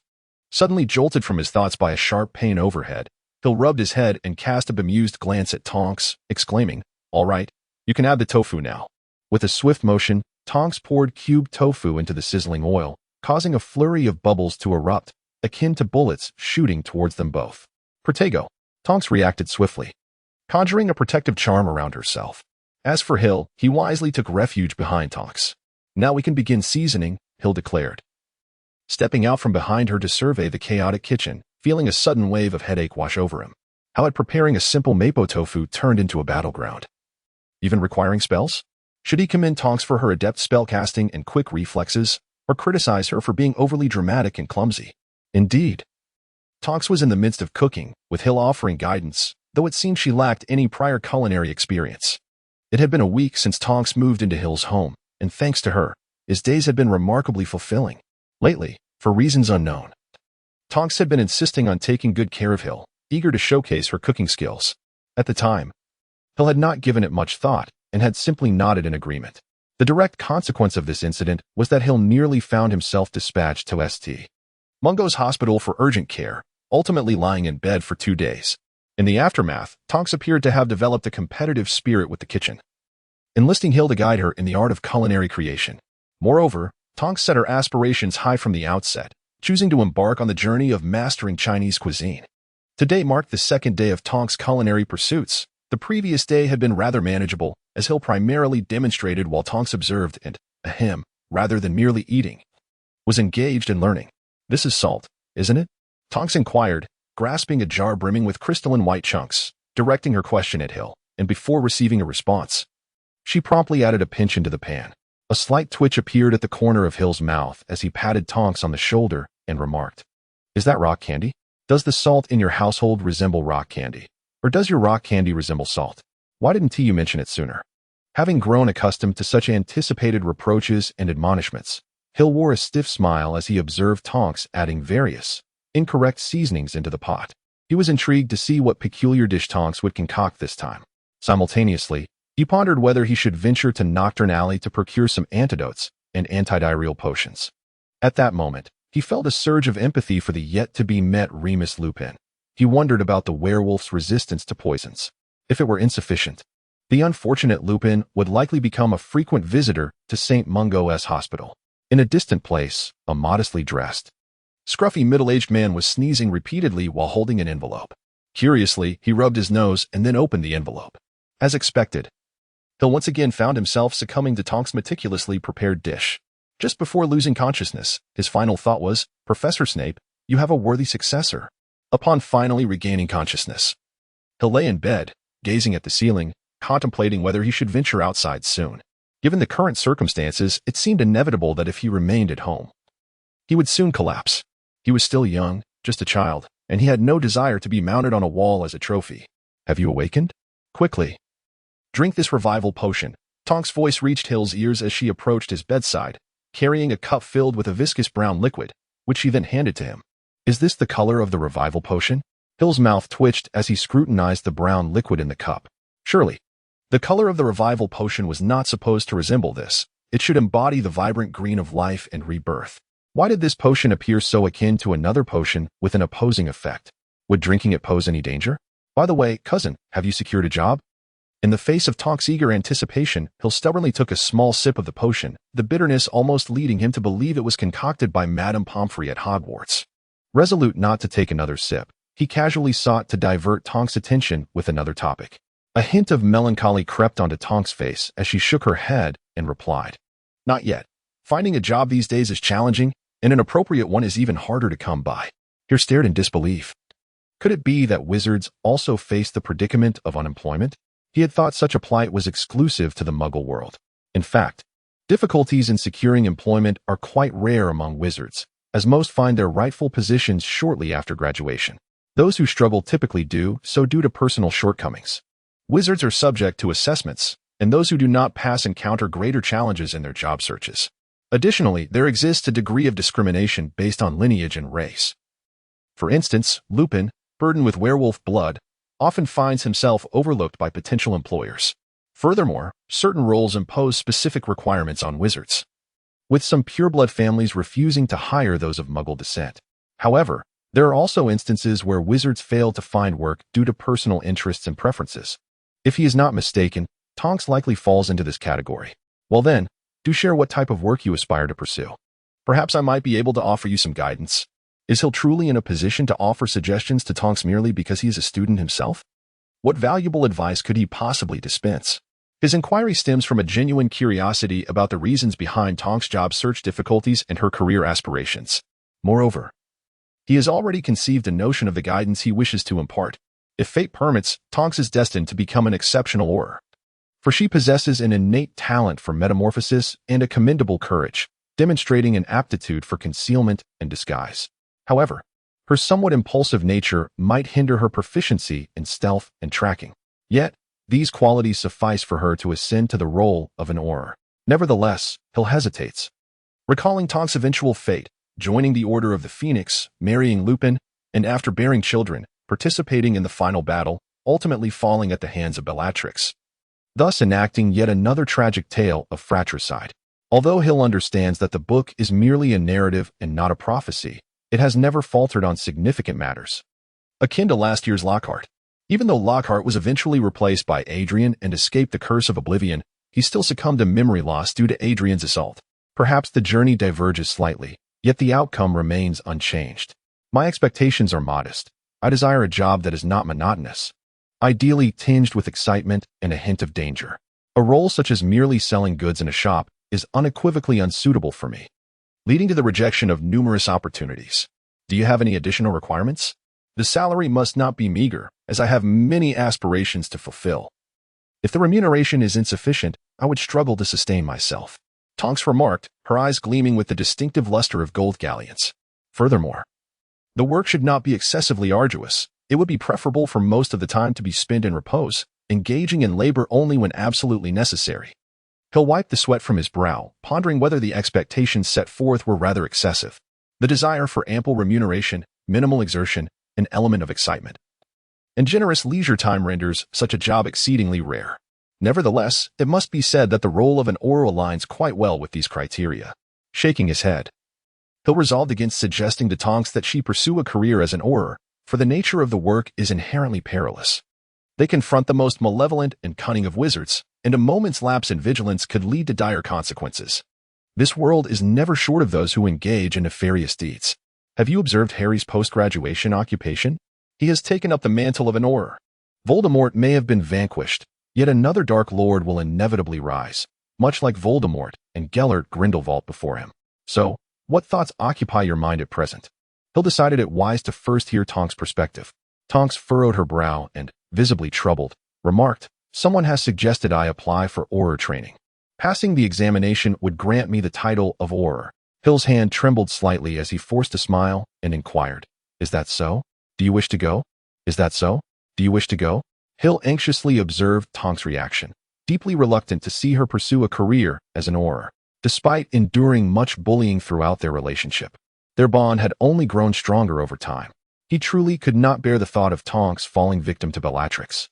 Suddenly jolted from his thoughts by a sharp pain overhead, Hill rubbed his head and cast a bemused glance at Tonks, exclaiming, "All right, you can add the tofu now." With a swift motion, Tonks poured cubed tofu into the sizzling oil, causing a flurry of bubbles to erupt, akin to bullets shooting towards them both. "Protego," Tonks reacted swiftly, conjuring a protective charm around herself. As for Hill, he wisely took refuge behind Tonks. "Now we can begin seasoning," Hill declared, stepping out from behind her to survey the chaotic kitchen, feeling a sudden wave of headache wash over him. How had preparing a simple mapo tofu turned into a battleground? Even requiring spells? Should he commend Tonks for her adept spellcasting and quick reflexes, or criticize her for being overly dramatic and clumsy? Indeed, Tonks was in the midst of cooking, with Hill offering guidance, though it seemed she lacked any prior culinary experience. It had been a week since Tonks moved into Hill's home, and thanks to her, his days had been remarkably fulfilling. Lately, for reasons unknown, Tonks had been insisting on taking good care of Hill, eager to showcase her cooking skills. At the time, Hill had not given it much thought and had simply nodded in agreement. The direct consequence of this incident was that Hill nearly found himself dispatched to St. Mungo's hospital for urgent care, ultimately lying in bed for 2 days. In the aftermath, Tonks appeared to have developed a competitive spirit with the kitchen, enlisting Hill to guide her in the art of culinary creation. Moreover, Tonks set her aspirations high from the outset, choosing to embark on the journey of mastering Chinese cuisine. Today marked the second day of Tonks' culinary pursuits, The previous day had been rather manageable, as Hill primarily demonstrated while Tonks observed and, rather than merely eating, was engaged in learning. "This is salt, isn't it?" Tonks inquired, grasping a jar brimming with crystalline white chunks, directing her question at Hill, and before receiving a response, she promptly added a pinch into the pan. A slight twitch appeared at the corner of Hill's mouth as he patted Tonks on the shoulder and remarked, "Is that rock candy? Does the salt in your household resemble rock candy? Or does your rock candy resemble salt? Why didn't you mention it sooner?" Having grown accustomed to such anticipated reproaches and admonishments, Hill wore a stiff smile as he observed Tonks adding various, incorrect seasonings into the pot. He was intrigued to see what peculiar dish Tonks would concoct this time. Simultaneously, he pondered whether he should venture to Nocturne Alley to procure some antidotes and antidiarrheal potions. At that moment, he felt a surge of empathy for the yet-to-be-met Remus Lupin. He wondered about the werewolf's resistance to poisons. If it were insufficient, the unfortunate Lupin would likely become a frequent visitor to St. Mungo's hospital. In a distant place, a modestly dressed, scruffy middle-aged man was sneezing repeatedly while holding an envelope. Curiously, he rubbed his nose and then opened the envelope. As expected, Hill once again found himself succumbing to Tonks' meticulously prepared dish. Just before losing consciousness, his final thought was, "Professor Snape, you have a worthy successor." Upon finally regaining consciousness, Hill lay in bed, gazing at the ceiling, contemplating whether he should venture outside soon. Given the current circumstances, it seemed inevitable that if he remained at home, he would soon collapse. He was still young, just a child, and he had no desire to be mounted on a wall as a trophy. "Have you awakened? Quickly, drink this revival potion." Tonks' voice reached Hill's ears as she approached his bedside, carrying a cup filled with a viscous brown liquid, which she then handed to him. "Is this the color of the revival potion?" Hill's mouth twitched as he scrutinized the brown liquid in the cup. Surely, the color of the revival potion was not supposed to resemble this. It should embody the vibrant green of life and rebirth. Why did this potion appear so akin to another potion with an opposing effect? Would drinking it pose any danger? "By the way, cousin, have you secured a job?" In the face of Tonks' eager anticipation, Hill stubbornly took a small sip of the potion, the bitterness almost leading him to believe it was concocted by Madame Pomfrey at Hogwarts. Resolute not to take another sip, he casually sought to divert Tonks' attention with another topic. A hint of melancholy crept onto Tonks' face as she shook her head and replied, "Not yet. Finding a job these days is challenging, and an appropriate one is even harder to come by." He stared in disbelief. Could it be that wizards also faced the predicament of unemployment? He had thought such a plight was exclusive to the Muggle world. In fact, difficulties in securing employment are quite rare among wizards, as most find their rightful positions shortly after graduation. Those who struggle typically do so due to personal shortcomings. Wizards are subject to assessments, and those who do not pass encounter greater challenges in their job searches. Additionally, there exists a degree of discrimination based on lineage and race. For instance, Lupin, burdened with werewolf blood, often finds himself overlooked by potential employers. Furthermore, certain roles impose specific requirements on wizards, with some pureblood families refusing to hire those of Muggle descent. However, there are also instances where wizards fail to find work due to personal interests and preferences. If he is not mistaken, Tonks likely falls into this category. Well then, do share what type of work you aspire to pursue. Perhaps I might be able to offer you some guidance. Is Hill truly in a position to offer suggestions to Tonks merely because he is a student himself? What valuable advice could he possibly dispense? His inquiry stems from a genuine curiosity about the reasons behind Tonks' job search difficulties and her career aspirations. Moreover, he has already conceived a notion of the guidance he wishes to impart. If fate permits, Tonks is destined to become an exceptional Auror, for she possesses an innate talent for metamorphosis and a commendable courage, demonstrating an aptitude for concealment and disguise. However, her somewhat impulsive nature might hinder her proficiency in stealth and tracking. Yet, these qualities suffice for her to ascend to the role of an Auror. Nevertheless, Hill hesitates. Recalling Tonks' eventual fate, joining the Order of the Phoenix, marrying Lupin, and after bearing children, participating in the final battle, ultimately falling at the hands of Bellatrix, thus enacting yet another tragic tale of fratricide. Although Hill understands that the book is merely a narrative and not a prophecy, it has never faltered on significant matters, akin to last year's Lockhart. Even though Lockhart was eventually replaced by Adrian and escaped the curse of oblivion, he still succumbed to memory loss due to Adrian's assault. Perhaps the journey diverges slightly, yet the outcome remains unchanged. My expectations are modest. I desire a job that is not monotonous, ideally tinged with excitement and a hint of danger. A role such as merely selling goods in a shop is unequivocally unsuitable for me, leading to the rejection of numerous opportunities. Do you have any additional requirements? The salary must not be meager, as I have many aspirations to fulfill. If the remuneration is insufficient, I would struggle to sustain myself, Tonks remarked, her eyes gleaming with the distinctive luster of gold galleons. Furthermore, the work should not be excessively arduous. It would be preferable for most of the time to be spent in repose, engaging in labor only when absolutely necessary. Hill wiped the sweat from his brow, pondering whether the expectations set forth were rather excessive. The desire for ample remuneration, minimal exertion, an element of excitement, and generous leisure time renders such a job exceedingly rare. Nevertheless, it must be said that the role of an oral aligns quite well with these criteria. Shaking his head, Hill resolved against suggesting to Tonks that she pursue a career as an orar, for the nature of the work is inherently perilous. They confront the most malevolent and cunning of wizards, and a moment's lapse in vigilance could lead to dire consequences. This world is never short of those who engage in nefarious deeds. Have you observed Harry's post-graduation occupation? He has taken up the mantle of an orar. Voldemort may have been vanquished, yet another Dark Lord will inevitably rise, much like Voldemort and Gellert Grindelwald before him. So, what thoughts occupy your mind at present? Hill decided it wise to first hear Tonks' perspective. Tonks furrowed her brow and, visibly troubled, remarked, "Someone has suggested I apply for orar training. Passing the examination would grant me the title of orar." Hill's hand trembled slightly as he forced a smile and inquired, "Is that so? Do you wish to go? Is that so? Do you wish to go?" Hill anxiously observed Tonks' reaction, deeply reluctant to see her pursue a career as an orar. Despite enduring much bullying throughout their relationship, their bond had only grown stronger over time. He truly could not bear the thought of Tonks falling victim to Bellatrix,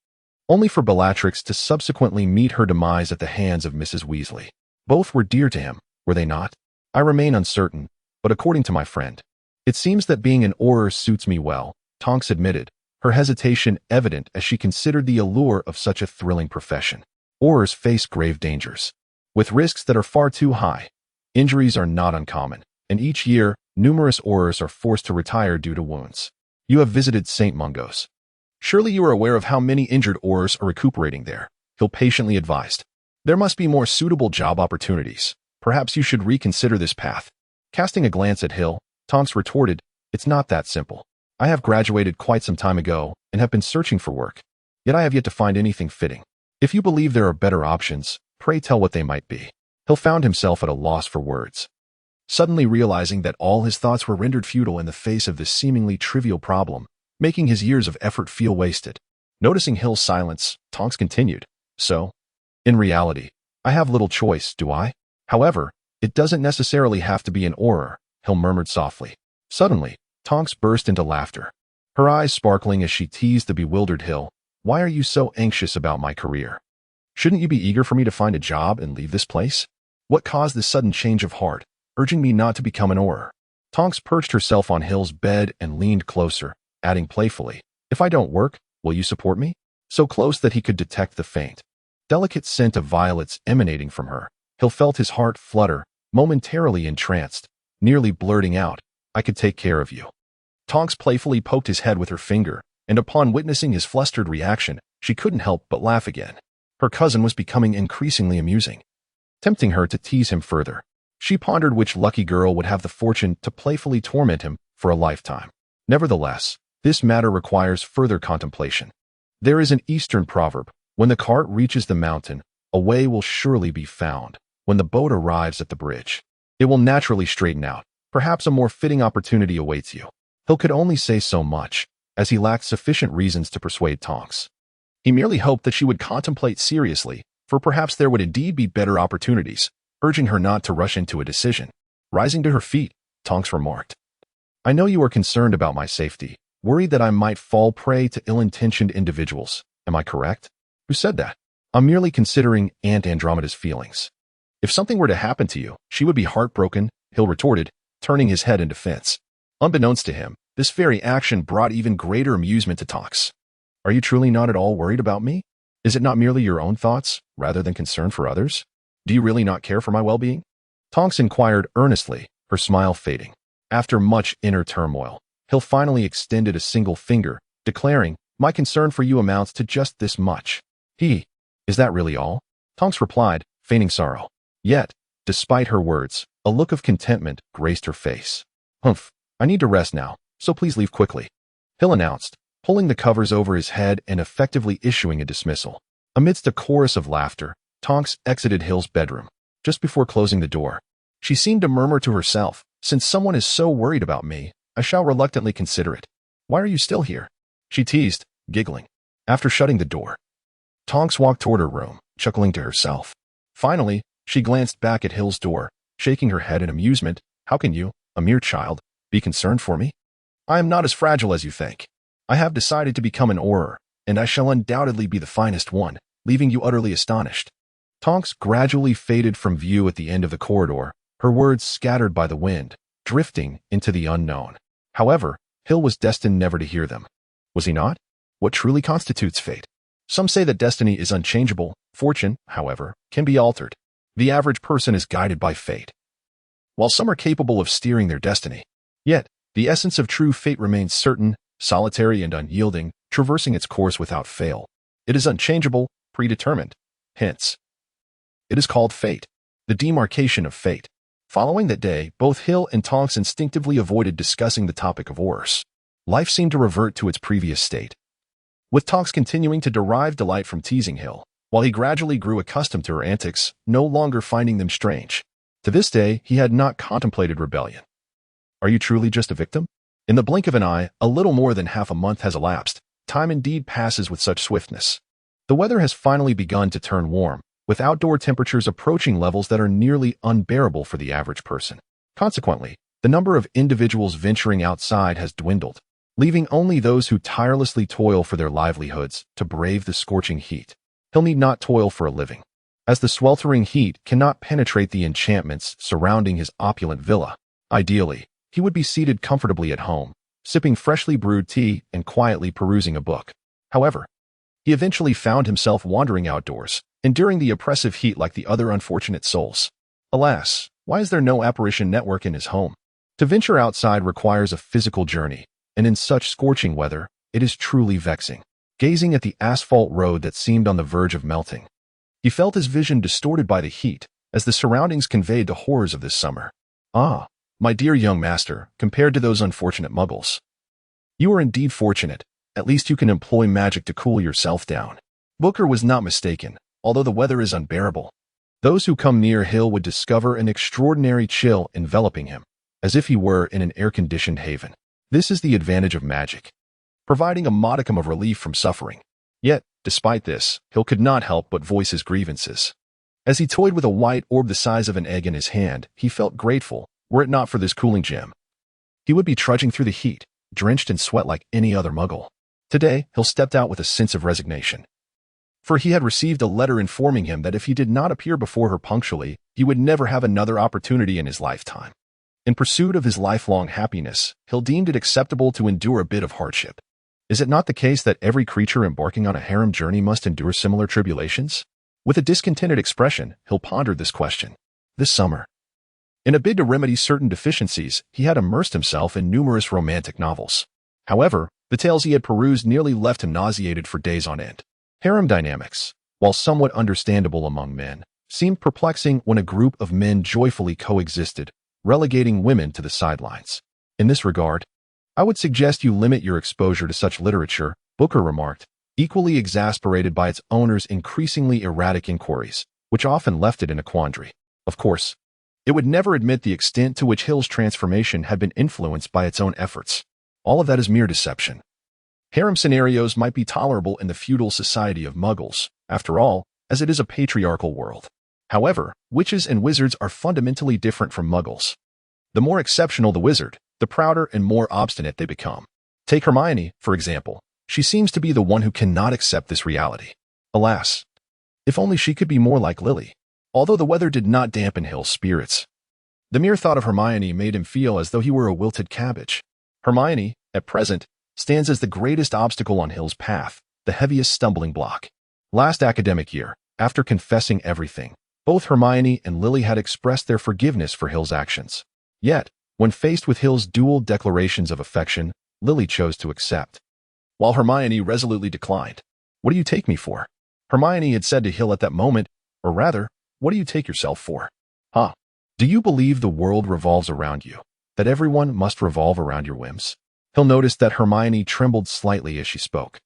only for Bellatrix to subsequently meet her demise at the hands of Mrs. Weasley. Both were dear to him, were they not? I remain uncertain, but according to my friend, it seems that being an orar suits me well, Tonks admitted, her hesitation evident as she considered the allure of such a thrilling profession. Orars face grave dangers, with risks that are far too high. Injuries are not uncommon, and each year, numerous orars are forced to retire due to wounds. You have visited St. Mungo's. Surely you are aware of how many injured orars are recuperating there, Hill patiently advised. There must be more suitable job opportunities. Perhaps you should reconsider this path. Casting a glance at Hill, Tonks retorted, "It's not that simple. I have graduated quite some time ago and have been searching for work, yet I have yet to find anything fitting. If you believe there are better options, pray tell what they might be." Hill found himself at a loss for words, suddenly realizing that all his thoughts were rendered futile in the face of this seemingly trivial problem, making his years of effort feel wasted. Noticing Hill's silence, Tonks continued, "So, in reality, I have little choice, do I? However, it doesn't necessarily have to be an orar," Hill murmured softly. Suddenly, Tonks burst into laughter, her eyes sparkling as she teased the bewildered Hill. "Why are you so anxious about my career? Shouldn't you be eager for me to find a job and leave this place? What caused this sudden change of heart, urging me not to become an orar?" Tonks perched herself on Hill's bed and leaned closer, adding playfully, "If I don't work, will you support me?" So close that he could detect the faint, delicate scent of violets emanating from her, Hill felt his heart flutter, momentarily entranced, nearly blurting out, "I could take care of you." Tonks playfully poked his head with her finger, and upon witnessing his flustered reaction, she couldn't help but laugh again. Her cousin was becoming increasingly amusing, tempting her to tease him further. She pondered which lucky girl would have the fortune to playfully torment him for a lifetime. Nevertheless, this matter requires further contemplation. There is an Eastern proverb, "When the cart reaches the mountain, a way will surely be found. When the boat arrives at the bridge, it will naturally straighten out. Perhaps a more fitting opportunity awaits you." Hill could only say so much, as he lacked sufficient reasons to persuade Tonks. He merely hoped that she would contemplate seriously, for perhaps there would indeed be better opportunities, urging her not to rush into a decision. Rising to her feet, Tonks remarked, "I know you are concerned about my safety, worried that I might fall prey to ill-intentioned individuals. Am I correct?" "Who said that?" "I'm merely considering Aunt Andromeda's feelings. If something were to happen to you, she would be heartbroken," Hill retorted, turning his head in defense. Unbeknownst to him, this very action brought even greater amusement to Tonks. "Are you truly not at all worried about me? Is it not merely your own thoughts, rather than concern for others? Do you really not care for my well-being?" Tonks inquired earnestly, her smile fading. After much inner turmoil, Hill finally extended a single finger, declaring, My concern for you amounts to just this much. Is that really all? Tonks replied, feigning sorrow. Yet, despite her words, a look of contentment graced her face. Humph, I need to rest now, so please leave quickly, Hill announced, pulling the covers over his head and effectively issuing a dismissal. Amidst a chorus of laughter, Tonks exited Hill's bedroom. Just before closing the door, she seemed to murmur to herself, since someone is so worried about me, I shall reluctantly consider it. Why are you still here? She teased, giggling. After shutting the door, Tonks walked toward her room, chuckling to herself. Finally, she glanced back at Hill's door, shaking her head in amusement. How can you, a mere child, be concerned for me? I am not as fragile as you think. I have decided to become an Auror, and I shall undoubtedly be the finest one, leaving you utterly astonished. Tonks gradually faded from view at the end of the corridor, her words scattered by the wind, drifting into the unknown. However, Hill was destined never to hear them. Was he not? What truly constitutes fate? Some say that destiny is unchangeable. Fortune, however, can be altered. The average person is guided by fate, while some are capable of steering their destiny. Yet, the essence of true fate remains certain, solitary and unyielding, traversing its course without fail. It is unchangeable, predetermined. Hence, it is called fate, the demarcation of fate. Following that day, both Hill and Tonks instinctively avoided discussing the topic of Aurors. Life seemed to revert to its previous state, with Tonks continuing to derive delight from teasing Hill, while he gradually grew accustomed to her antics, no longer finding them strange. To this day, he had not contemplated rebellion. Are you truly just a victim? In the blink of an eye, a little more than half a month has elapsed. Time indeed passes with such swiftness. The weather has finally begun to turn warm, with outdoor temperatures approaching levels that are nearly unbearable for the average person. Consequently, the number of individuals venturing outside has dwindled, leaving only those who tirelessly toil for their livelihoods to brave the scorching heat. Hill need not toil for a living, as the sweltering heat cannot penetrate the enchantments surrounding his opulent villa. Ideally, he would be seated comfortably at home, sipping freshly brewed tea and quietly perusing a book. However, he eventually found himself wandering outdoors, enduring the oppressive heat like the other unfortunate souls. Alas, why is there no apparition network in his home? To venture outside requires a physical journey, and in such scorching weather, it is truly vexing. Gazing at the asphalt road that seemed on the verge of melting, he felt his vision distorted by the heat, as the surroundings conveyed the horrors of this summer. Ah, my dear young master, compared to those unfortunate muggles, you are indeed fortunate. At least you can employ magic to cool yourself down. Booker was not mistaken, although the weather is unbearable. Those who come near Hill would discover an extraordinary chill enveloping him, as if he were in an air-conditioned haven. This is the advantage of magic, providing a modicum of relief from suffering. Yet, despite this, Hill could not help but voice his grievances. As he toyed with a white orb the size of an egg in his hand, he felt grateful, were it not for this cooling gem. He would be trudging through the heat, drenched in sweat like any other muggle. Today, Hill stepped out with a sense of resignation, for he had received a letter informing him that if he did not appear before her punctually, he would never have another opportunity in his lifetime. In pursuit of his lifelong happiness, Hill deemed it acceptable to endure a bit of hardship. Is it not the case that every creature embarking on a harem journey must endure similar tribulations? With a discontented expression, Hill pondered this question. This summer, in a bid to remedy certain deficiencies, he had immersed himself in numerous romantic novels. However, the tales he had perused nearly left him nauseated for days on end. Harem dynamics, while somewhat understandable among men, seemed perplexing when a group of men joyfully coexisted, relegating women to the sidelines. In this regard, I would suggest you limit your exposure to such literature, Booker remarked, equally exasperated by its owner's increasingly erratic inquiries, which often left it in a quandary. Of course, it would never admit the extent to which Hill's transformation had been influenced by its own efforts. All of that is mere deception. Harem scenarios might be tolerable in the feudal society of muggles, after all, as it is a patriarchal world. However, witches and wizards are fundamentally different from muggles. The more exceptional the wizard, the prouder and more obstinate they become. Take Hermione, for example. She seems to be the one who cannot accept this reality. Alas, if only she could be more like Lily. Although the weather did not dampen Hill's spirits, the mere thought of Hermione made him feel as though he were a wilted cabbage. Hermione, at present, stands as the greatest obstacle on Hill's path, the heaviest stumbling block. Last academic year, after confessing everything, both Hermione and Lily had expressed their forgiveness for Hill's actions. Yet, when faced with Hill's dual declarations of affection, Lily chose to accept. while Hermione resolutely declined. "What do you take me for?" Hermione had said to Hill at that moment, or rather, "What do you take yourself for? Huh? Do you believe the world revolves around you, that everyone must revolve around your whims?" Hill noticed that Hermione trembled slightly as she spoke.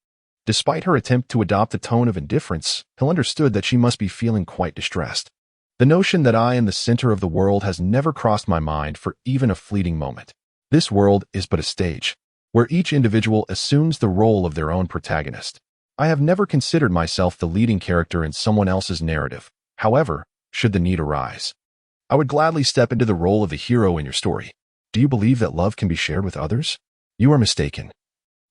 Despite her attempt to adopt a tone of indifference, Hill understood that she must be feeling quite distressed. "The notion that I am the center of the world has never crossed my mind for even a fleeting moment. This world is but a stage, where each individual assumes the role of their own protagonist. I have never considered myself the leading character in someone else's narrative. However, should the need arise, I would gladly step into the role of the hero in your story. Do you believe that love can be shared with others? You are mistaken.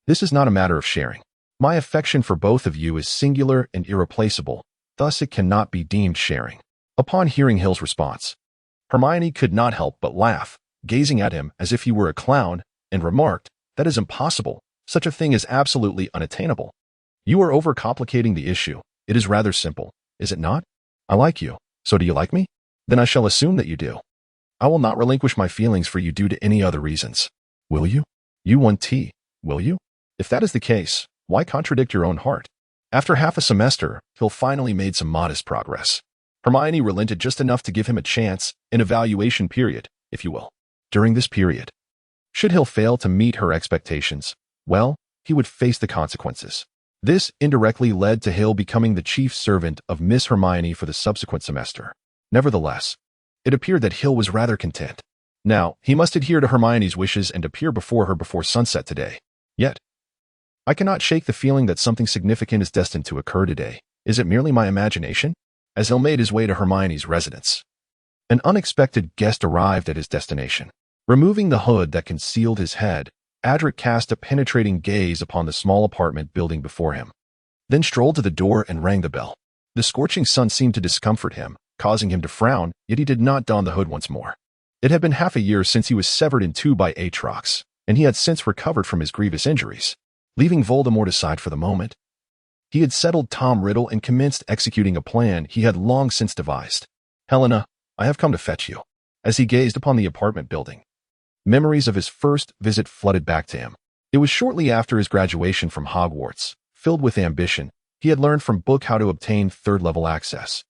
This is not a matter of sharing. My affection for both of you is singular and irreplaceable, thus it cannot be deemed sharing." Upon hearing Hill's response, Hermione could not help but laugh, gazing at him as if he were a clown, and remarked, "That is impossible. Such a thing is absolutely unattainable. You are overcomplicating the issue. It is rather simple, is it not? I like you. So do you like me? Then I shall assume that you do. I will not relinquish my feelings for you due to any other reasons. Will you? You want tea, will you? If that is the case, why contradict your own heart?" After half a semester, Hill finally made some modest progress. Hermione relented just enough to give him a chance, an evaluation period, if you will. During this period, should Hill fail to meet her expectations, well, he would face the consequences. This indirectly led to Hill becoming the chief servant of Miss Hermione for the subsequent semester. Nevertheless, it appeared that Hill was rather content. Now, he must adhere to Hermione's wishes and appear before her before sunset today. Yet, I cannot shake the feeling that something significant is destined to occur today. Is it merely my imagination? As Hill made his way to Hermione's residence, an unexpected guest arrived at his destination. Removing the hood that concealed his head, Adric cast a penetrating gaze upon the small apartment building before him, then strolled to the door and rang the bell. The scorching sun seemed to discomfort him, causing him to frown, yet he did not don the hood once more. It had been half a year since he was severed in two by Aatrox, and he had since recovered from his grievous injuries. Leaving Voldemort aside for the moment, he had settled Tom Riddle and commenced executing a plan he had long since devised. "Helena, I have come to fetch you." As he gazed upon the apartment building, memories of his first visit flooded back to him. It was shortly after his graduation from Hogwarts. Filled with ambition, he had learned from book how to obtain third-level access,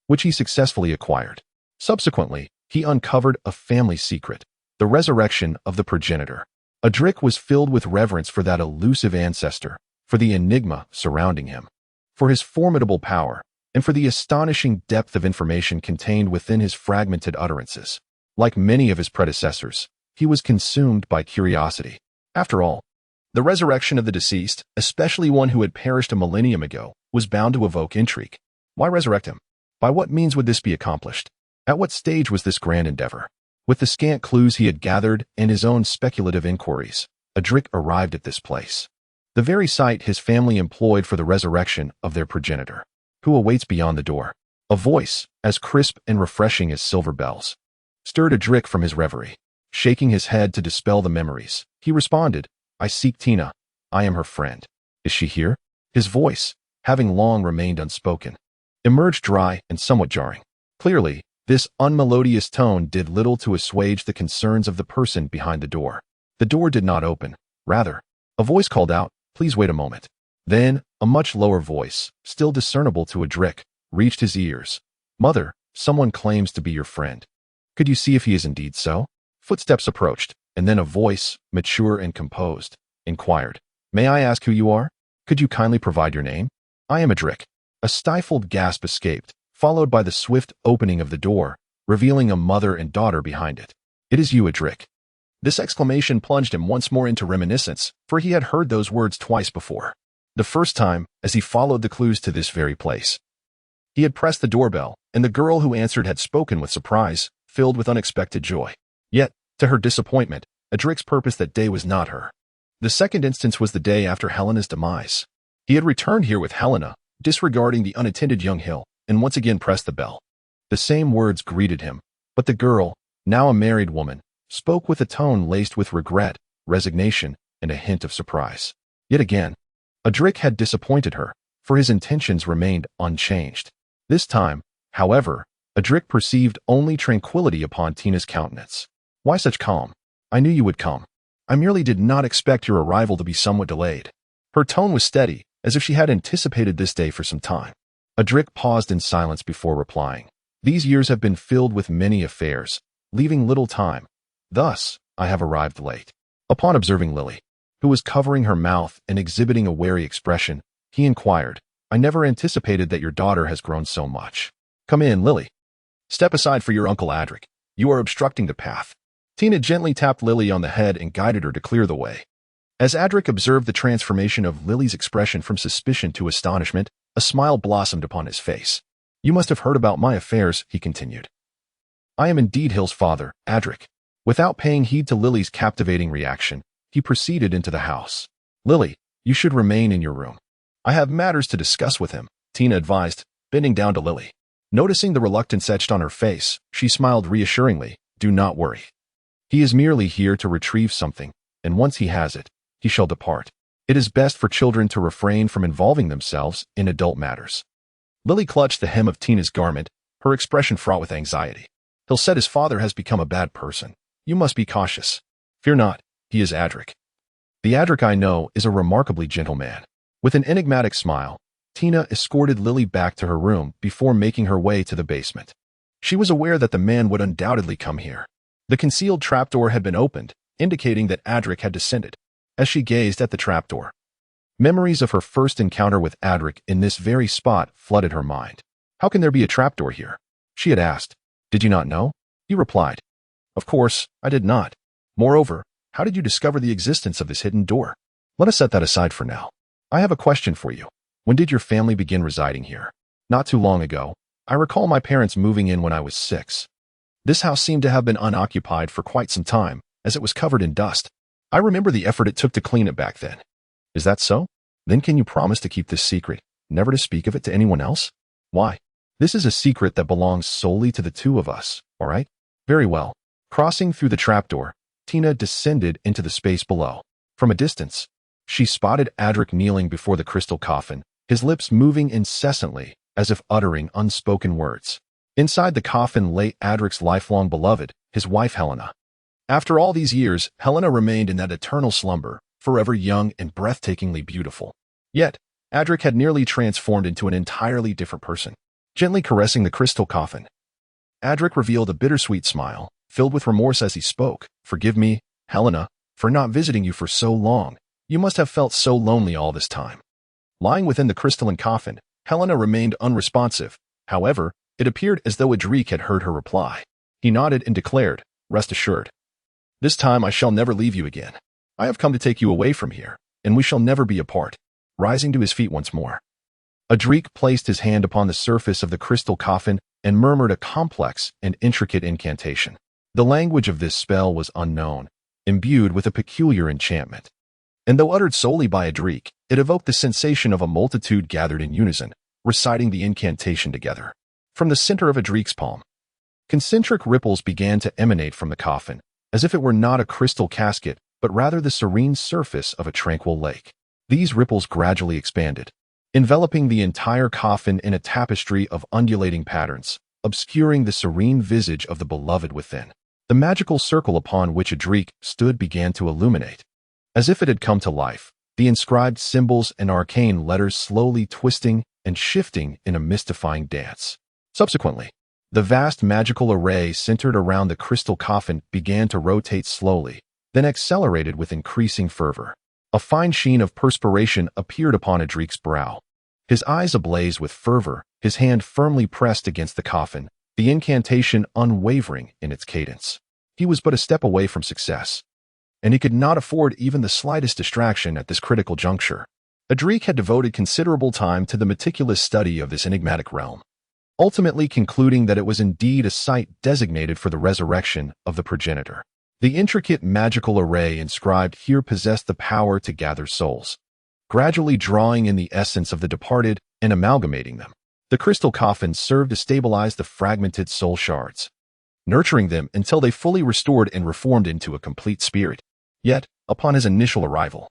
which he successfully acquired. Subsequently, he uncovered a family secret, the resurrection of the progenitor. Adric was filled with reverence for that elusive ancestor, for the enigma surrounding him, for his formidable power, and for the astonishing depth of information contained within his fragmented utterances. Like many of his predecessors, he was consumed by curiosity. After all, the resurrection of the deceased, especially one who had perished a millennium ago, was bound to evoke intrigue. Why resurrect him? By what means would this be accomplished? At what stage was this grand endeavor? With the scant clues he had gathered and his own speculative inquiries, Adric arrived at this place, the very site his family employed for the resurrection of their progenitor. "Who awaits beyond the door?" A voice, as crisp and refreshing as silver bells, stirred Adric from his reverie. Shaking his head to dispel the memories, he responded, "I seek Tina. I am her friend." "Is she here?" His voice, having long remained unspoken, emerged dry and somewhat jarring. Clearly, this unmelodious tone did little to assuage the concerns of the person behind the door. The door did not open. Rather, a voice called out, "Please wait a moment." Then, a much lower voice, still discernible to Adric, reached his ears. "Mother, someone claims to be your friend. Could you see if he is indeed so?" Footsteps approached, and then a voice, mature and composed, inquired, "May I ask who you are? Could you kindly provide your name?" "I am Adric." A stifled gasp escaped, followed by the swift opening of the door, revealing a mother and daughter behind it. "It is you, Adric." This exclamation plunged him once more into reminiscence, for he had heard those words twice before. The first time, as he followed the clues to this very place. He had pressed the doorbell, and the girl who answered had spoken with surprise, filled with unexpected joy. Yet, to her disappointment, Adric's purpose that day was not her. The second instance was the day after Helena's demise. He had returned here with Helena, disregarding the unattended young Hill, and once again pressed the bell. The same words greeted him, but the girl, now a married woman, spoke with a tone laced with regret, resignation, and a hint of surprise. Yet again, Adric had disappointed her, for his intentions remained unchanged. This time, however, Adric perceived only tranquility upon Tina's countenance. "Why such calm? I knew you would come. I merely did not expect your arrival to be somewhat delayed." Her tone was steady, as if she had anticipated this day for some time. Adric paused in silence before replying. These years have been filled with many affairs, leaving little time. Thus, I have arrived late. Upon observing Lily, who was covering her mouth and exhibiting a wary expression, he inquired, I never anticipated that your daughter has grown so much. Come in, Lily. Step aside for your Uncle Adric. You are obstructing the path. Tina gently tapped Lily on the head and guided her to clear the way. As Adric observed the transformation of Lily's expression from suspicion to astonishment, a smile blossomed upon his face. You must have heard about my affairs, he continued. I am indeed Hill's father, Adric. Without paying heed to Lily's captivating reaction, he proceeded into the house. Lily, you should remain in your room. I have matters to discuss with him, Tina advised, bending down to Lily. Noticing the reluctance etched on her face, she smiled reassuringly. Do not worry. He is merely here to retrieve something, and once he has it, he shall depart. It is best for children to refrain from involving themselves in adult matters. Lily clutched the hem of Tina's garment, her expression fraught with anxiety. Hill said his father has become a bad person. You must be cautious. Fear not, he is Adric. The Adric I know is a remarkably gentle man. With an enigmatic smile, Tina escorted Lily back to her room before making her way to the basement. She was aware that the man would undoubtedly come here. The concealed trapdoor had been opened, indicating that Adric had descended. As she gazed at the trapdoor, memories of her first encounter with Adric in this very spot flooded her mind. How can there be a trapdoor here? She had asked. Did you not know? He replied. Of course, I did not. Moreover, how did you discover the existence of this hidden door? Let us set that aside for now. I have a question for you. When did your family begin residing here? Not too long ago. I recall my parents moving in when I was 6. This house seemed to have been unoccupied for quite some time, as it was covered in dust. I remember the effort it took to clean it back then. Is that so? Then can you promise to keep this secret, never to speak of it to anyone else? Why? This is a secret that belongs solely to the two of us, all right? Very well. Crossing through the trapdoor, Tina descended into the space below. From a distance, she spotted Adric kneeling before the crystal coffin, his lips moving incessantly, as if uttering unspoken words. Inside the coffin lay Adric's lifelong beloved, his wife Helena. After all these years, Helena remained in that eternal slumber, forever young and breathtakingly beautiful. Yet, Adric had nearly transformed into an entirely different person. Gently caressing the crystal coffin, Adric revealed a bittersweet smile, filled with remorse as he spoke. Forgive me, Helena, for not visiting you for so long. You must have felt so lonely all this time. Lying within the crystalline coffin, Helena remained unresponsive. However, it appeared as though Adric had heard her reply. He nodded and declared, Rest assured. This time I shall never leave you again. I have come to take you away from here, and we shall never be apart. Rising to his feet once more, Adric placed his hand upon the surface of the crystal coffin and murmured a complex and intricate incantation. The language of this spell was unknown, imbued with a peculiar enchantment. And though uttered solely by Adric, it evoked the sensation of a multitude gathered in unison, reciting the incantation together. From the center of Adric's palm, concentric ripples began to emanate from the coffin, as if it were not a crystal casket, but rather the serene surface of a tranquil lake. These ripples gradually expanded, enveloping the entire coffin in a tapestry of undulating patterns, obscuring the serene visage of the beloved within. The magical circle upon which Adric stood began to illuminate. As if it had come to life, the inscribed symbols and arcane letters slowly twisting and shifting in a mystifying dance. Subsequently, the vast magical array centered around the crystal coffin began to rotate slowly, then accelerated with increasing fervor. A fine sheen of perspiration appeared upon Adric's brow. His eyes ablaze with fervor, his hand firmly pressed against the coffin, the incantation unwavering in its cadence. He was but a step away from success, and he could not afford even the slightest distraction at this critical juncture. Adric had devoted considerable time to the meticulous study of this enigmatic realm, ultimately concluding that it was indeed a site designated for the resurrection of the progenitor. The intricate magical array inscribed here possessed the power to gather souls, gradually drawing in the essence of the departed and amalgamating them. The crystal coffin served to stabilize the fragmented soul shards, nurturing them until they fully restored and reformed into a complete spirit. Yet, upon his initial arrival,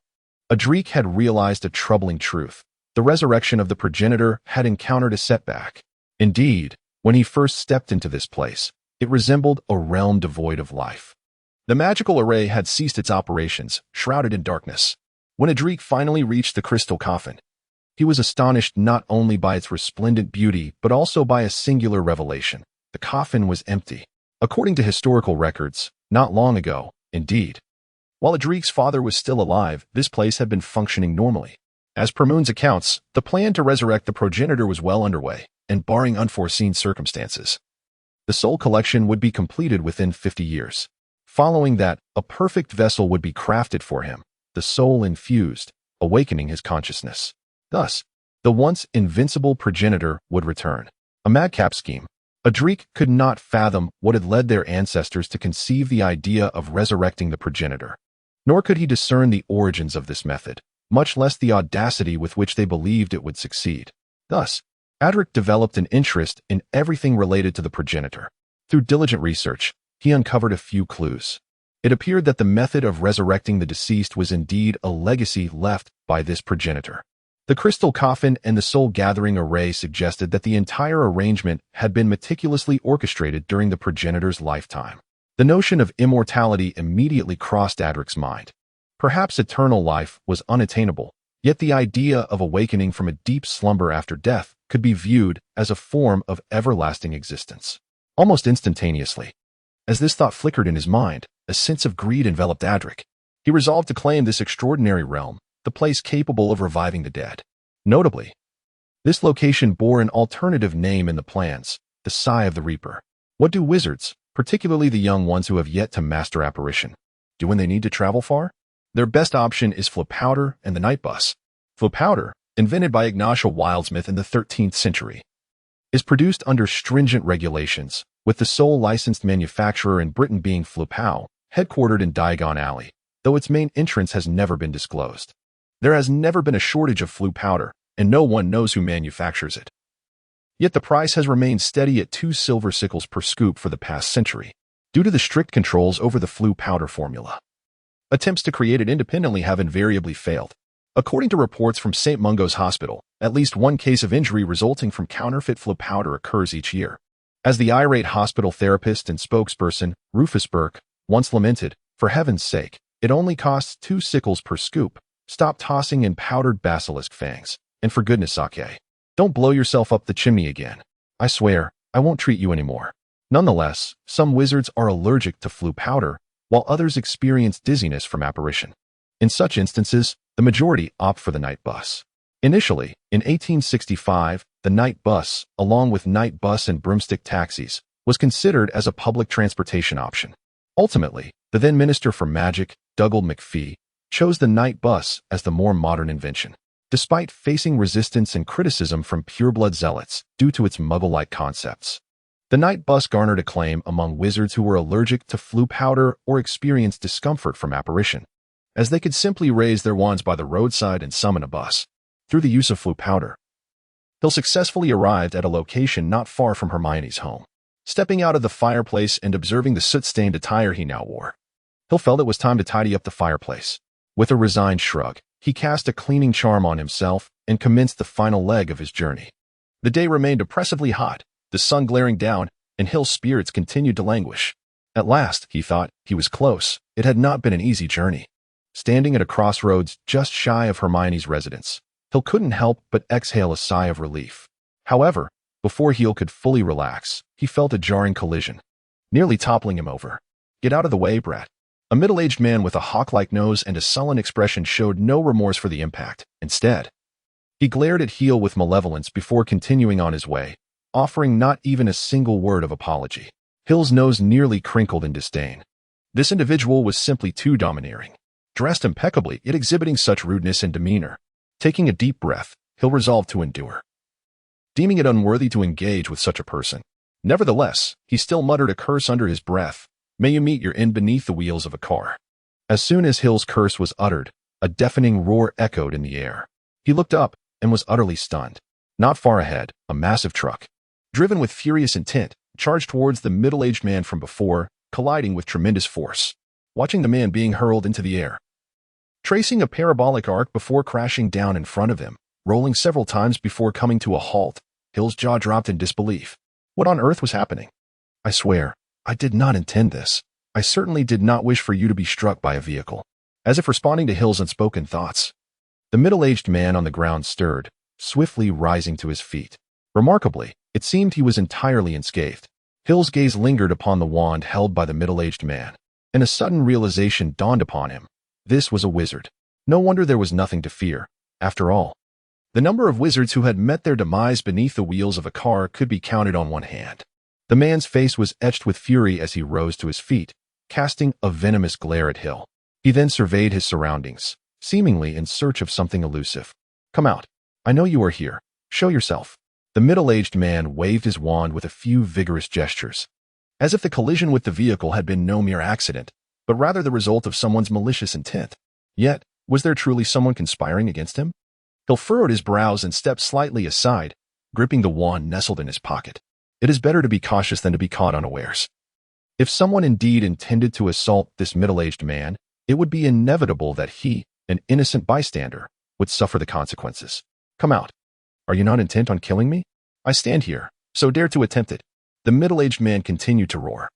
Adric had realized a troubling truth. The resurrection of the progenitor had encountered a setback. Indeed, when he first stepped into this place, it resembled a realm devoid of life. The magical array had ceased its operations, shrouded in darkness. When Adric finally reached the crystal coffin, he was astonished not only by its resplendent beauty but also by a singular revelation. The coffin was empty. According to historical records, not long ago, indeed, while Adric's father was still alive, this place had been functioning normally. As per Moon's accounts, the plan to resurrect the progenitor was well underway, and barring unforeseen circumstances, the soul collection would be completed within 50 years. Following that, a perfect vessel would be crafted for him, the soul infused, awakening his consciousness. Thus, the once invincible progenitor would return. A madcap scheme. Adric could not fathom what had led their ancestors to conceive the idea of resurrecting the progenitor. Nor could he discern the origins of this method, much less the audacity with which they believed it would succeed. Thus, Adric developed an interest in everything related to the progenitor. Through diligent research, he uncovered a few clues. It appeared that the method of resurrecting the deceased was indeed a legacy left by this progenitor. The crystal coffin and the soul-gathering array suggested that the entire arrangement had been meticulously orchestrated during the progenitor's lifetime. The notion of immortality immediately crossed Adric's mind. Perhaps eternal life was unattainable, yet the idea of awakening from a deep slumber after death could be viewed as a form of everlasting existence. Almost instantaneously, as this thought flickered in his mind, a sense of greed enveloped Adric. He resolved to claim this extraordinary realm, the place capable of reviving the dead. Notably, this location bore an alternative name in the plans, the Sigh of the Reaper. What do wizards, particularly the young ones who have yet to master apparition, do when they need to travel far? Their best option is Flipowder and the night bus. Flipowder, invented by Ignacio Wildsmith in the 13th century, is produced under stringent regulations, with the sole licensed manufacturer in Britain being Flipow, headquartered in Diagon Alley, though its main entrance has never been disclosed. There has never been a shortage of Flipowder, and no one knows who manufactures it. Yet the price has remained steady at 2 silver sickles per scoop for the past century, due to the strict controls over the Flipowder formula. Attempts to create it independently have invariably failed. According to reports from St. Mungo's Hospital, at least one case of injury resulting from counterfeit Flipowder occurs each year. As the irate hospital therapist and spokesperson, Rufus Burke, once lamented, "For heaven's sake, it only costs 2 sickles per scoop. Stop tossing in powdered basilisk fangs, and for goodness sake, don't blow yourself up the chimney again. I swear, I won't treat you anymore." Nonetheless, some wizards are allergic to Flipowder, while others experience dizziness from apparition. In such instances, the majority opt for the night bus. Initially, in 1865, the night bus, along with night bus and broomstick taxis, was considered as a public transportation option. Ultimately, the then Minister for Magic, Dougal McPhee, chose the night bus as the more modern invention. Despite facing resistance and criticism from pureblood zealots due to its muggle-like concepts, the night bus garnered acclaim among wizards who were allergic to Flipowder or experienced discomfort from apparition, as they could simply raise their wands by the roadside and summon a bus. Through the use of Flipowder, Hill successfully arrived at a location not far from Hermione's home. Stepping out of the fireplace and observing the soot-stained attire he now wore, Hill felt it was time to tidy up the fireplace. With a resigned shrug, he cast a cleaning charm on himself and commenced the final leg of his journey. The day remained oppressively hot, the sun glaring down, and Hill's spirits continued to languish. At last, he thought, he was close. It had not been an easy journey. Standing at a crossroads just shy of Hermione's residence, Hill couldn't help but exhale a sigh of relief. However, before Hill could fully relax, he felt a jarring collision, nearly toppling him over. "Get out of the way, brat." A middle-aged man with a hawk-like nose and a sullen expression showed no remorse for the impact. Instead, he glared at Heel with malevolence before continuing on his way, offering not even a single word of apology. Hill's nose nearly crinkled in disdain. This individual was simply too domineering. Dressed impeccably, yet exhibiting such rudeness and demeanor. Taking a deep breath, Hill resolved to endure, deeming it unworthy to engage with such a person. Nevertheless, he still muttered a curse under his breath. "May you meet your end beneath the wheels of a car." As soon as Hill's curse was uttered, a deafening roar echoed in the air. He looked up and was utterly stunned. Not far ahead, a massive truck, driven with furious intent, charged towards the middle-aged man from before, colliding with tremendous force. Watching the man being hurled into the air, tracing a parabolic arc before crashing down in front of him, rolling several times before coming to a halt, Hill's jaw dropped in disbelief. What on earth was happening? "I swear, I did not intend this. I certainly did not wish for you to be struck by a vehicle." as if responding to Hill's unspoken thoughts. The middle-aged man on the ground stirred, swiftly rising to his feet. Remarkably, it seemed he was entirely unscathed. Hill's gaze lingered upon the wand held by the middle-aged man, and a sudden realization dawned upon him. This was a wizard. No wonder there was nothing to fear. After all, the number of wizards who had met their demise beneath the wheels of a car could be counted on one hand. The man's face was etched with fury as he rose to his feet, casting a venomous glare at Hill. He then surveyed his surroundings, seemingly in search of something elusive. "Come out. I know you are here. Show yourself." The middle-aged man waved his wand with a few vigorous gestures, as if the collision with the vehicle had been no mere accident, but rather the result of someone's malicious intent. Yet, was there truly someone conspiring against him? Hill furrowed his brows and stepped slightly aside, gripping the wand nestled in his pocket. It is better to be cautious than to be caught unawares. If someone indeed intended to assault this middle-aged man, it would be inevitable that he, an innocent bystander, would suffer the consequences. "Come out. Are you not intent on killing me? I stand here, so dare to attempt it." The middle-aged man continued to roar.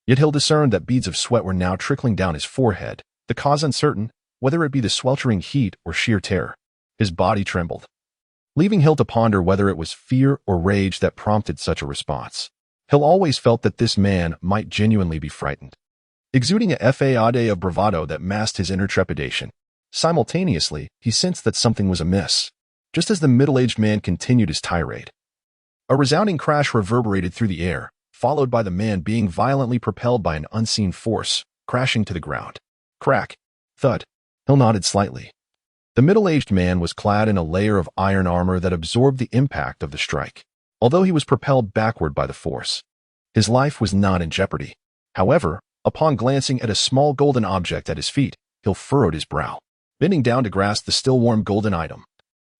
Yet Hill discerned that beads of sweat were now trickling down his forehead, the cause uncertain, whether it be the sweltering heat or sheer terror. His body trembled, leaving Hill to ponder whether it was fear or rage that prompted such a response. Hill always felt that this man might genuinely be frightened, exuding a facade of bravado that masked his inner trepidation. Simultaneously, he sensed that something was amiss. Just as the middle-aged man continued his tirade, a resounding crash reverberated through the air, followed by the man being violently propelled by an unseen force, crashing to the ground. Crack. Thud. Hill nodded slightly. The middle-aged man was clad in a layer of iron armor that absorbed the impact of the strike. Although he was propelled backward by the force, his life was not in jeopardy. However, upon glancing at a small golden object at his feet, Hill furrowed his brow, bending down to grasp the still-warm golden item.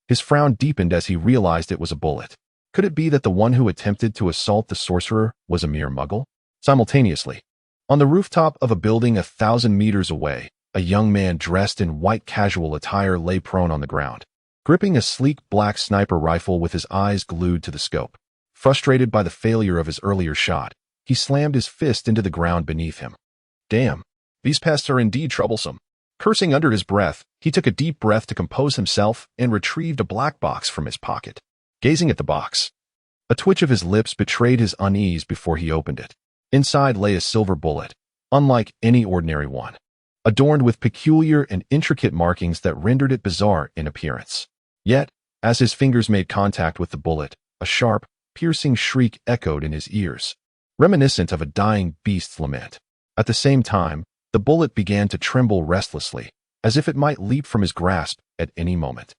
His frown deepened as he realized it was a bullet. Could it be that the one who attempted to assault the sorcerer was a mere muggle? Simultaneously, on the rooftop of a building 1,000 meters away, a young man dressed in white casual attire lay prone on the ground, gripping a sleek black sniper rifle with his eyes glued to the scope. Frustrated by the failure of his earlier shot, he slammed his fist into the ground beneath him. Damn, these pests are indeed troublesome. Cursing under his breath, he took a deep breath to compose himself and retrieved a black box from his pocket. Gazing at the box, a twitch of his lips betrayed his unease before he opened it. Inside lay a silver bullet, unlike any ordinary one, adorned with peculiar and intricate markings that rendered it bizarre in appearance. Yet, as his fingers made contact with the bullet, a sharp, piercing shriek echoed in his ears, reminiscent of a dying beast's lament. At the same time, the bullet began to tremble restlessly, as if it might leap from his grasp at any moment.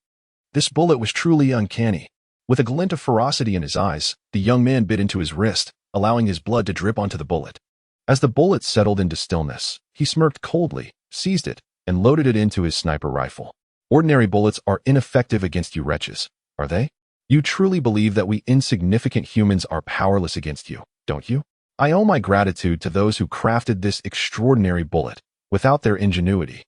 This bullet was truly uncanny. With a glint of ferocity in his eyes, the young man bit into his wrist, allowing his blood to drip onto the bullet. As the bullet settled into stillness, he smirked coldly, seized it, and loaded it into his sniper rifle. Ordinary bullets are ineffective against you wretches, are they? You truly believe that we insignificant humans are powerless against you, don't you? I owe my gratitude to those who crafted this extraordinary bullet. Without their ingenuity,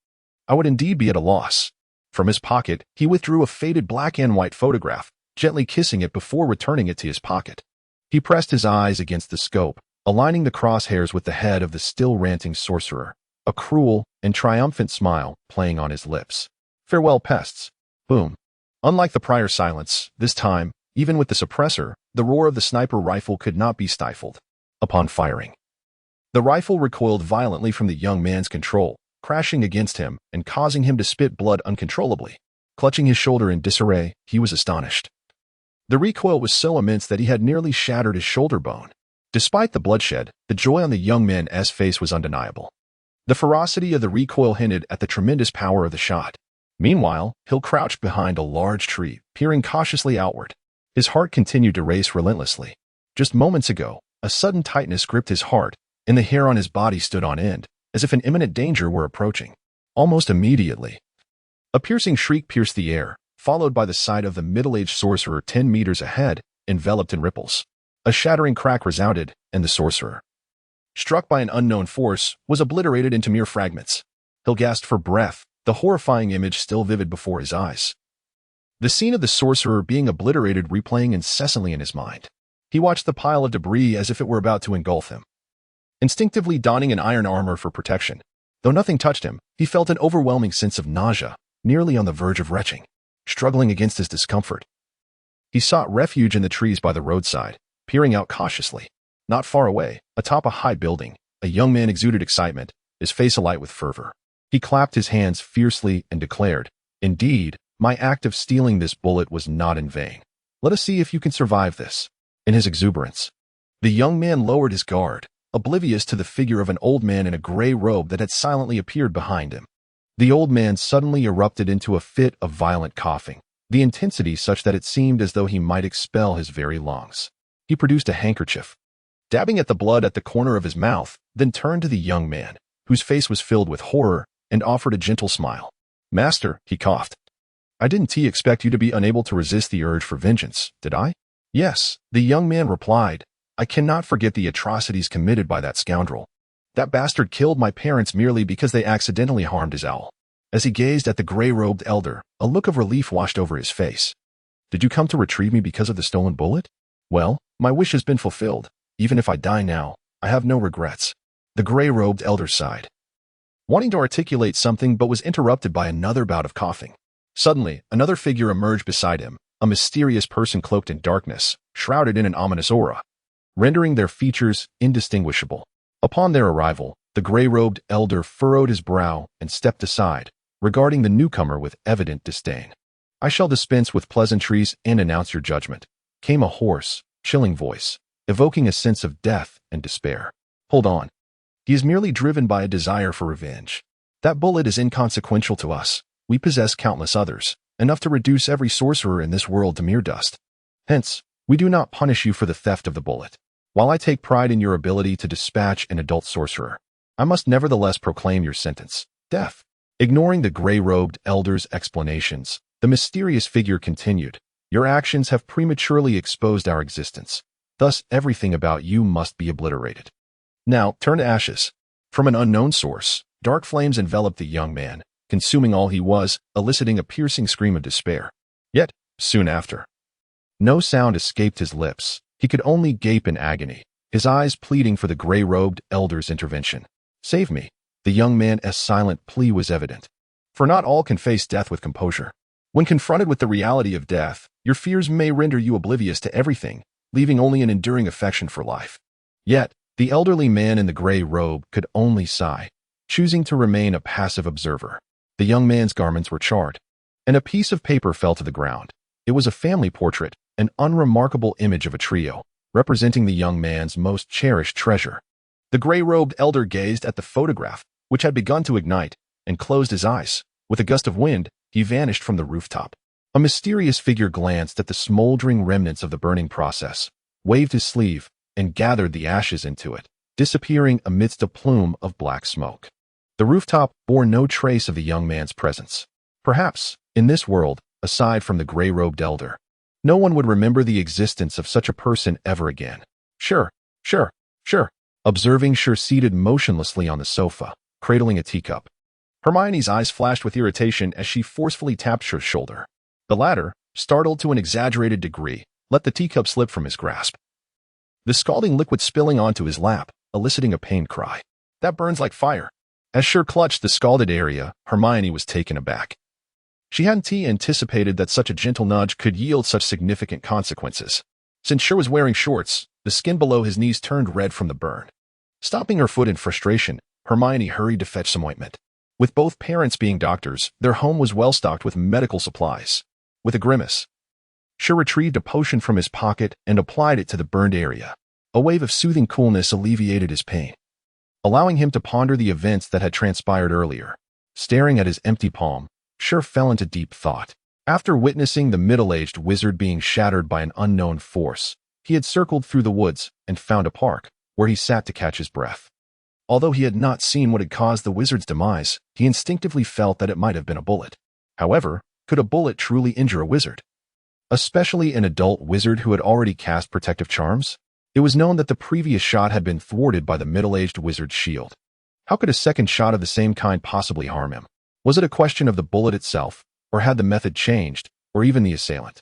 I would indeed be at a loss. From his pocket, he withdrew a faded black and white photograph, gently kissing it before returning it to his pocket. He pressed his eyes against the scope, aligning the crosshairs with the head of the still ranting sorcerer, a cruel and triumphant smile playing on his lips. Farewell, pests. Boom. Unlike the prior silence, this time, even with the suppressor, the roar of the sniper rifle could not be stifled. Upon firing, the rifle recoiled violently from the young man's control, crashing against him and causing him to spit blood uncontrollably. Clutching his shoulder in disarray, he was astonished. The recoil was so immense that he had nearly shattered his shoulder bone. Despite the bloodshed, the joy on the young man's face was undeniable. The ferocity of the recoil hinted at the tremendous power of the shot. Meanwhile, Hill crouched behind a large tree, peering cautiously outward. His heart continued to race relentlessly. Just moments ago, a sudden tightness gripped his heart, and the hair on his body stood on end, as if an imminent danger were approaching. Almost immediately, a piercing shriek pierced the air, followed by the sight of the middle-aged sorcerer 10 meters ahead, enveloped in ripples. A shattering crack resounded, and the sorcerer, struck by an unknown force, was obliterated into mere fragments. Hill gasped for breath, the horrifying image still vivid before his eyes. The scene of the sorcerer being obliterated replaying incessantly in his mind. He watched the pile of debris as if it were about to engulf him. Instinctively donning an iron armor for protection, Though nothing touched him, he felt an overwhelming sense of nausea, nearly on the verge of retching. Struggling against his discomfort, he sought refuge in the trees by the roadside, peering out cautiously. Not far away, atop a high building, a young man exuded excitement, his face alight with fervor. He clapped his hands fiercely and declared, "Indeed, my act of stealing this bullet was not in vain. Let us see if you can survive this." In his exuberance, the young man lowered his guard, oblivious to the figure of an old man in a gray robe that had silently appeared behind him. The old man suddenly erupted into a fit of violent coughing, the intensity such that it seemed as though he might expel his very lungs. He produced a handkerchief, dabbing at the blood at the corner of his mouth, then turned to the young man, whose face was filled with horror, and offered a gentle smile. "Master," he coughed, "I didn't expect you to be unable to resist the urge for vengeance, did I?" "Yes," the young man replied. "I cannot forget the atrocities committed by that scoundrel. That bastard killed my parents merely because they accidentally harmed his owl." As he gazed at the gray-robed elder, a look of relief washed over his face. "Did you come to retrieve me because of the stolen bullet? Well, my wish has been fulfilled. Even if I die now, I have no regrets." The gray-robed elder sighed, wanting to articulate something but was interrupted by another bout of coughing. Suddenly, another figure emerged beside him, a mysterious person cloaked in darkness, shrouded in an ominous aura, rendering their features indistinguishable. Upon their arrival, the gray-robed elder furrowed his brow and stepped aside, regarding the newcomer with evident disdain. "I shall dispense with pleasantries and announce your judgment," came a hoarse, chilling voice, evoking a sense of death and despair. "Hold on. He is merely driven by a desire for revenge. That bullet is inconsequential to us. We possess countless others, enough to reduce every sorcerer in this world to mere dust. Hence, we do not punish you for the theft of the bullet. While I take pride in your ability to dispatch an adult sorcerer, I must nevertheless proclaim your sentence: death." Ignoring the gray-robed elder's explanations, the mysterious figure continued, "Your actions have prematurely exposed our existence. Thus, everything about you must be obliterated. Now, turn to ashes." From an unknown source, dark flames enveloped the young man, consuming all he was, eliciting a piercing scream of despair. Yet, soon after, no sound escaped his lips. He could only gape in agony, his eyes pleading for the gray-robed elder's intervention. "Save me." The young man's silent plea was evident. For not all can face death with composure. When confronted with the reality of death, your fears may render you oblivious to everything, leaving only an enduring affection for life. Yet, the elderly man in the gray robe could only sigh, choosing to remain a passive observer. The young man's garments were charred, and a piece of paper fell to the ground. It was a family portrait, an unremarkable image of a trio, representing the young man's most cherished treasure. The gray-robed elder gazed at the photograph, which had begun to ignite, and closed his eyes. With a gust of wind, he vanished from the rooftop. A mysterious figure glanced at the smoldering remnants of the burning process, waved his sleeve, and gathered the ashes into it, disappearing amidst a plume of black smoke. The rooftop bore no trace of the young man's presence. Perhaps, in this world, aside from the gray-robed elder, no one would remember the existence of such a person ever again. Sure. Observing Sure seated motionlessly on the sofa, cradling a teacup. Hermione's eyes flashed with irritation as she forcefully tapped Sure's shoulder. The latter, startled to an exaggerated degree, let the teacup slip from his grasp, the scalding liquid spilling onto his lap, eliciting a pained cry. "That burns like fire." As Sure clutched the scalded area, Hermione was taken aback. She hadn't anticipated that such a gentle nudge could yield such significant consequences. Since Sure was wearing shorts, the skin below his knees turned red from the burn. Stomping her foot in frustration, Hermione hurried to fetch some ointment. With both parents being doctors, their home was well stocked with medical supplies. With a grimace, Sure retrieved a potion from his pocket and applied it to the burned area. A wave of soothing coolness alleviated his pain, allowing him to ponder the events that had transpired earlier. Staring at his empty palm, Sure fell into deep thought. After witnessing the middle-aged wizard being shattered by an unknown force, he had circled through the woods and found a park, where he sat to catch his breath. Although he had not seen what had caused the wizard's demise, he instinctively felt that it might have been a bullet. However, could a bullet truly injure a wizard? Especially an adult wizard who had already cast protective charms? It was known that the previous shot had been thwarted by the middle-aged wizard's shield. How could a second shot of the same kind possibly harm him? Was it a question of the bullet itself, or had the method changed, or even the assailant?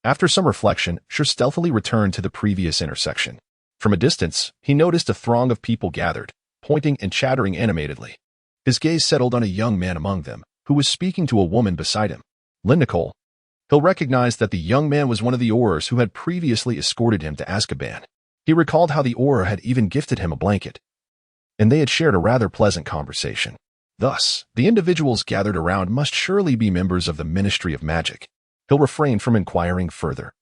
After some reflection, Sure stealthily returned to the previous intersection. From a distance, he noticed a throng of people gathered, pointing and chattering animatedly. His gaze settled on a young man among them, who was speaking to a woman beside him. Nicole. Hill recognized that the young man was one of the Aurors who had previously escorted him to Azkaban. He recalled how the Auror had even gifted him a blanket, and they had shared a rather pleasant conversation. Thus, the individuals gathered around must surely be members of the Ministry of Magic. Hill refrained from inquiring further,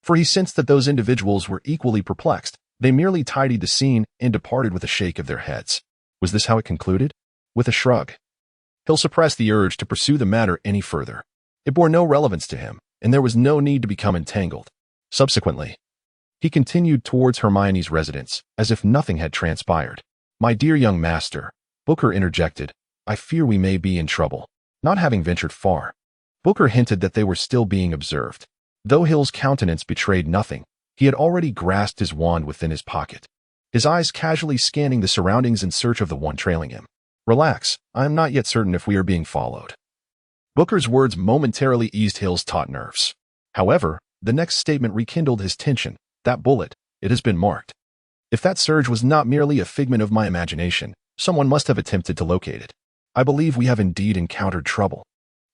for he sensed that those individuals were equally perplexed. They merely tidied the scene and departed with a shake of their heads. Was this how it concluded? With a shrug, Hill suppressed the urge to pursue the matter any further. It bore no relevance to him, and there was no need to become entangled. Subsequently, he continued towards Hermione's residence, as if nothing had transpired. "My dear young master," Booker interjected, "I fear we may be in trouble." Not having ventured far, Booker hinted that they were still being observed. Though Hill's countenance betrayed nothing, he had already grasped his wand within his pocket, his eyes casually scanning the surroundings in search of the one trailing him. "Relax, I am not yet certain if we are being followed." Booker's words momentarily eased Hill's taut nerves. However, the next statement rekindled his tension. "That bullet, it has been marked. If that surge was not merely a figment of my imagination, someone must have attempted to locate it. I believe we have indeed encountered trouble."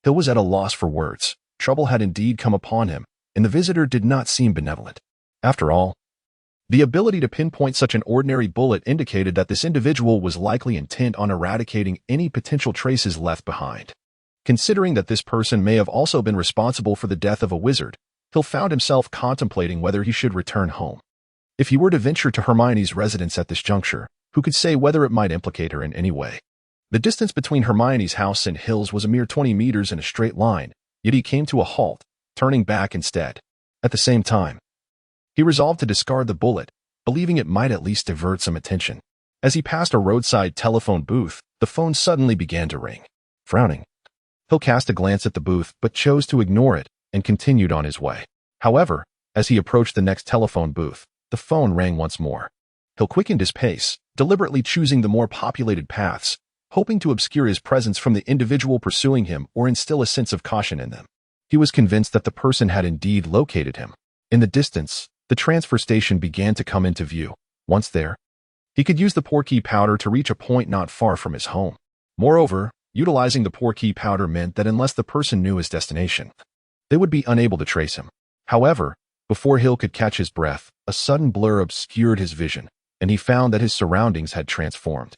Hill was at a loss for words. Trouble had indeed come upon him, and the visitor did not seem benevolent. After all, the ability to pinpoint such an ordinary bullet indicated that this individual was likely intent on eradicating any potential traces left behind. Considering that this person may have also been responsible for the death of a wizard, Hill found himself contemplating whether he should return home. If he were to venture to Hermione's residence at this juncture, who could say whether it might implicate her in any way? The distance between Hermione's house and Hill's was a mere 20 meters in a straight line, yet he came to a halt, turning back instead. At the same time, he resolved to discard the bullet, believing it might at least divert some attention. As he passed a roadside telephone booth, the phone suddenly began to ring. Frowning, Hill cast a glance at the booth but chose to ignore it and continued on his way. However, as he approached the next telephone booth, the phone rang once more. Hill quickened his pace, deliberately choosing the more populated paths, hoping to obscure his presence from the individual pursuing him or instill a sense of caution in them. He was convinced that the person had indeed located him. In the distance, the transfer station began to come into view. Once there, he could use the portkey powder to reach a point not far from his home. Moreover, utilizing the portkey powder meant that unless the person knew his destination, they would be unable to trace him. However, before Hill could catch his breath, a sudden blur obscured his vision, and he found that his surroundings had transformed.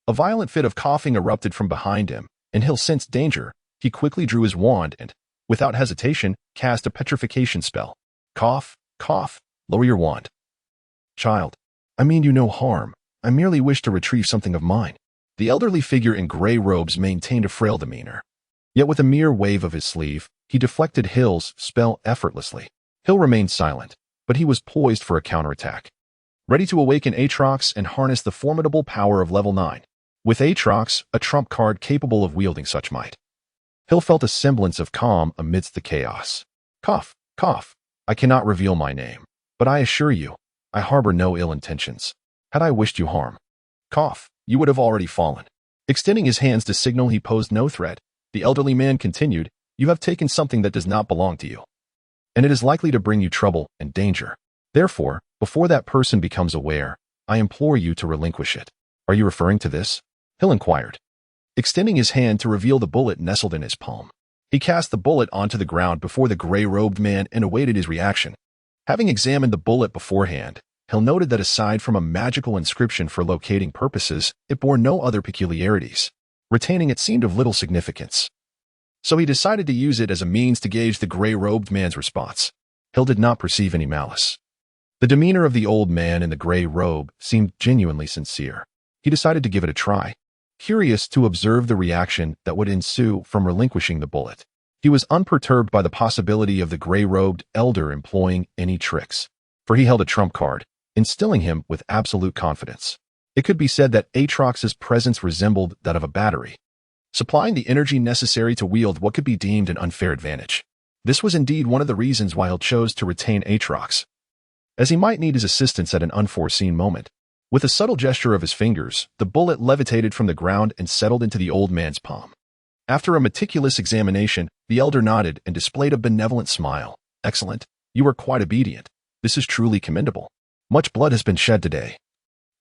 A violent fit of coughing erupted from behind him, and Hill sensed danger. He quickly drew his wand and, without hesitation, cast a petrification spell. "Cough, cough, lower your wand." "Child, I mean you no harm. I merely wish to retrieve something of mine." The elderly figure in gray robes maintained a frail demeanor. Yet with a mere wave of his sleeve, he deflected Hill's spell effortlessly. Hill remained silent, but he was poised for a counterattack, ready to awaken Aatrox and harness the formidable power of level 9. With Aatrox, a trump card capable of wielding such might, Hill felt a semblance of calm amidst the chaos. "Cough, cough. I cannot reveal my name, but I assure you, I harbor no ill intentions. Had I wished you harm, cough, you would have already fallen." Extending his hands to signal he posed no threat, the elderly man continued, "You have taken something that does not belong to you, and it is likely to bring you trouble and danger. Therefore, before that person becomes aware, I implore you to relinquish it." "Are you referring to this?" Hill inquired, extending his hand to reveal the bullet nestled in his palm. He cast the bullet onto the ground before the gray-robed man and awaited his reaction. Having examined the bullet beforehand, Hill noted that aside from a magical inscription for locating purposes, it bore no other peculiarities. Retaining it seemed of little significance, so he decided to use it as a means to gauge the gray-robed man's response. Hill did not perceive any malice. The demeanor of the old man in the gray robe seemed genuinely sincere. He decided to give it a try, curious to observe the reaction that would ensue from relinquishing the bullet. He was unperturbed by the possibility of the gray-robed elder employing any tricks, for he held a trump card, instilling him with absolute confidence. It could be said that Aatrox's presence resembled that of a battery, supplying the energy necessary to wield what could be deemed an unfair advantage. This was indeed one of the reasons why Hill chose to retain Aatrox, as he might need his assistance at an unforeseen moment. With a subtle gesture of his fingers, the bullet levitated from the ground and settled into the old man's palm. After a meticulous examination, the elder nodded and displayed a benevolent smile. "Excellent. You are quite obedient. This is truly commendable. Much blood has been shed today,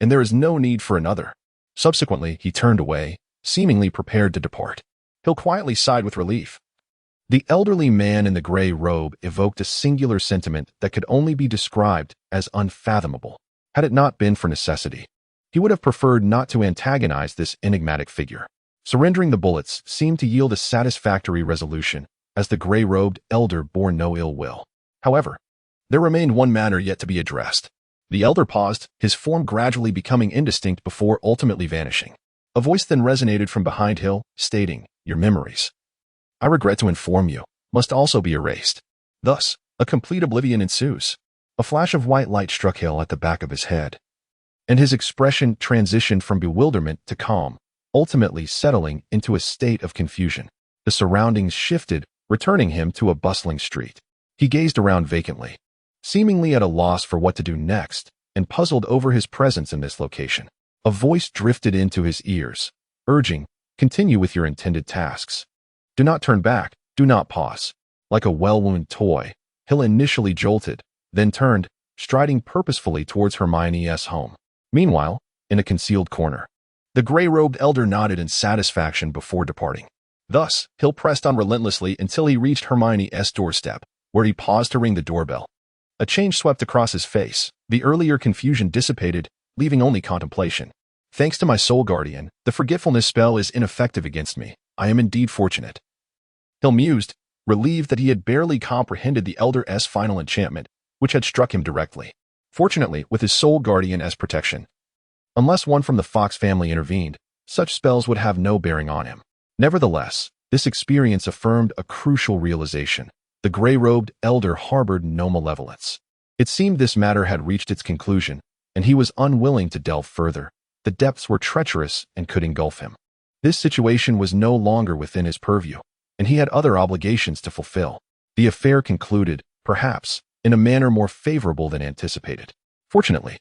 and there is no need for another." Subsequently, he turned away, seemingly prepared to depart. Hill quietly sighed with relief. The elderly man in the gray robe evoked a singular sentiment that could only be described as unfathomable. Had it not been for necessity, he would have preferred not to antagonize this enigmatic figure. Surrendering the bullets seemed to yield a satisfactory resolution, as the gray-robed elder bore no ill will. However, there remained one matter yet to be addressed. The elder paused, his form gradually becoming indistinct before ultimately vanishing. A voice then resonated from behind Hill, stating, "Your memories, I regret to inform you, must also be erased." Thus, a complete oblivion ensues. A flash of white light struck Hill at the back of his head, and his expression transitioned from bewilderment to calm, ultimately settling into a state of confusion. The surroundings shifted, returning him to a bustling street. He gazed around vacantly, seemingly at a loss for what to do next, and puzzled over his presence in this location. A voice drifted into his ears, urging, "Continue with your intended tasks. Do not turn back, do not pause." Like a well-wound toy, Hill initially jolted, then turned, striding purposefully towards Hermione's home. Meanwhile, in a concealed corner, the gray-robed elder nodded in satisfaction before departing. Thus, Hill pressed on relentlessly until he reached Hermione's doorstep, where he paused to ring the doorbell. A change swept across his face. The earlier confusion dissipated, leaving only contemplation. "Thanks to my soul guardian, the forgetfulness spell is ineffective against me. I am indeed fortunate." Hill mused, relieved that he had barely comprehended the elder's final enchantment, which had struck him directly. Fortunately, with his soul guardian as protection, unless one from the Fox family intervened, such spells would have no bearing on him. Nevertheless, this experience affirmed a crucial realization. The gray-robed elder harbored no malevolence. It seemed this matter had reached its conclusion, and he was unwilling to delve further. The depths were treacherous and could engulf him. This situation was no longer within his purview, and he had other obligations to fulfill. The affair concluded, perhaps, in a manner more favorable than anticipated. Fortunately,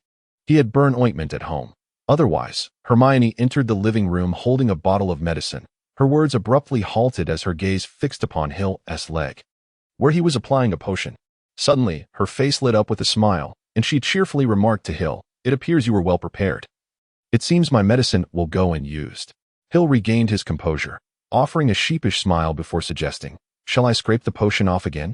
he had burn ointment at home. Otherwise, Hermione entered the living room holding a bottle of medicine. Her words abruptly halted as her gaze fixed upon Hill's leg, where he was applying a potion. Suddenly, her face lit up with a smile, and she cheerfully remarked to Hill, "It appears you were well prepared. It seems my medicine will go unused." Hill regained his composure, offering a sheepish smile before suggesting, "Shall I scrape the potion off again?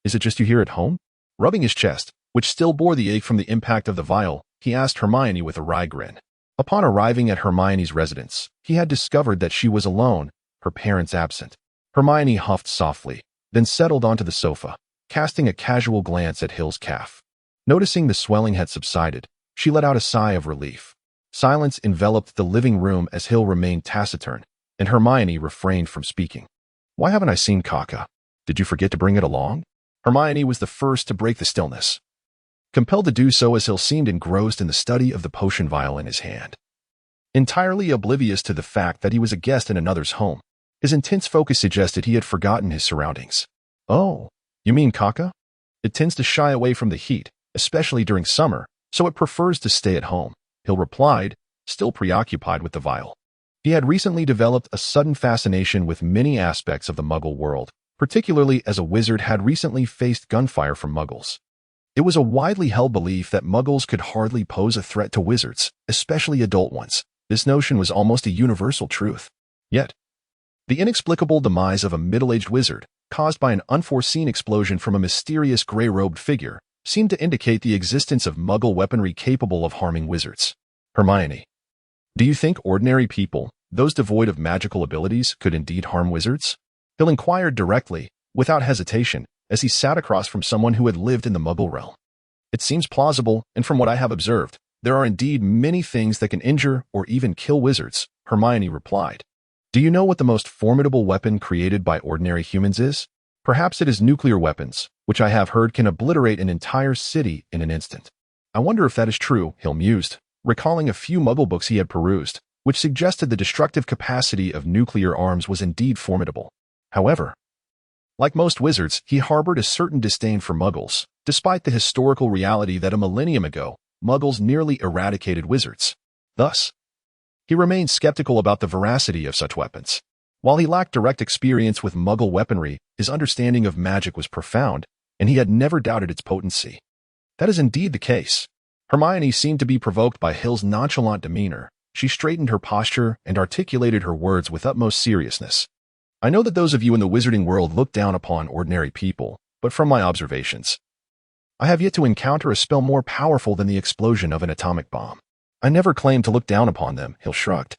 Is it just you here at home?" Rubbing his chest, which still bore the ache from the impact of the vial, he asked Hermione with a wry grin. Upon arriving at Hermione's residence, he had discovered that she was alone, her parents absent. Hermione huffed softly, then settled onto the sofa, casting a casual glance at Hill's calf. Noticing the swelling had subsided, she let out a sigh of relief. Silence enveloped the living room as Hill remained taciturn, and Hermione refrained from speaking. "Why haven't I seen Kaka? Did you forget to bring it along?" Hermione was the first to break the stillness, compelled to do so as Hill seemed engrossed in the study of the potion vial in his hand. Entirely oblivious to the fact that he was a guest in another's home, his intense focus suggested he had forgotten his surroundings. "Oh, you mean Kaka? It tends to shy away from the heat, especially during summer, so it prefers to stay at home," Hill replied, still preoccupied with the vial. He had recently developed a sudden fascination with many aspects of the Muggle world, particularly as a wizard had recently faced gunfire from Muggles. It was a widely held belief that Muggles could hardly pose a threat to wizards, especially adult ones. This notion was almost a universal truth. Yet, the inexplicable demise of a middle-aged wizard, caused by an unforeseen explosion from a mysterious gray-robed figure, seemed to indicate the existence of Muggle weaponry capable of harming wizards. "Hermione, do you think ordinary people, those devoid of magical abilities, could indeed harm wizards?" Hill inquired directly, without hesitation, as he sat across from someone who had lived in the Muggle realm. "It seems plausible, and from what I have observed, there are indeed many things that can injure or even kill wizards," Hermione replied. "Do you know what the most formidable weapon created by ordinary humans is? Perhaps it is nuclear weapons, which I have heard can obliterate an entire city in an instant." "I wonder if that is true," Hill mused, recalling a few Muggle books he had perused, which suggested the destructive capacity of nuclear arms was indeed formidable. However, like most wizards, he harbored a certain disdain for Muggles, despite the historical reality that a millennium ago, Muggles nearly eradicated wizards. Thus, he remained skeptical about the veracity of such weapons. While he lacked direct experience with Muggle weaponry, his understanding of magic was profound, and he had never doubted its potency. "That is indeed the case." Hermione seemed to be provoked by Hill's nonchalant demeanor, She straightened her posture and articulated her words with utmost seriousness. I know that those of you in the wizarding world look down upon ordinary people, but from my observations, I have yet to encounter a spell more powerful than the explosion of an atomic bomb. I never claimed to look down upon them, Hill shrugged,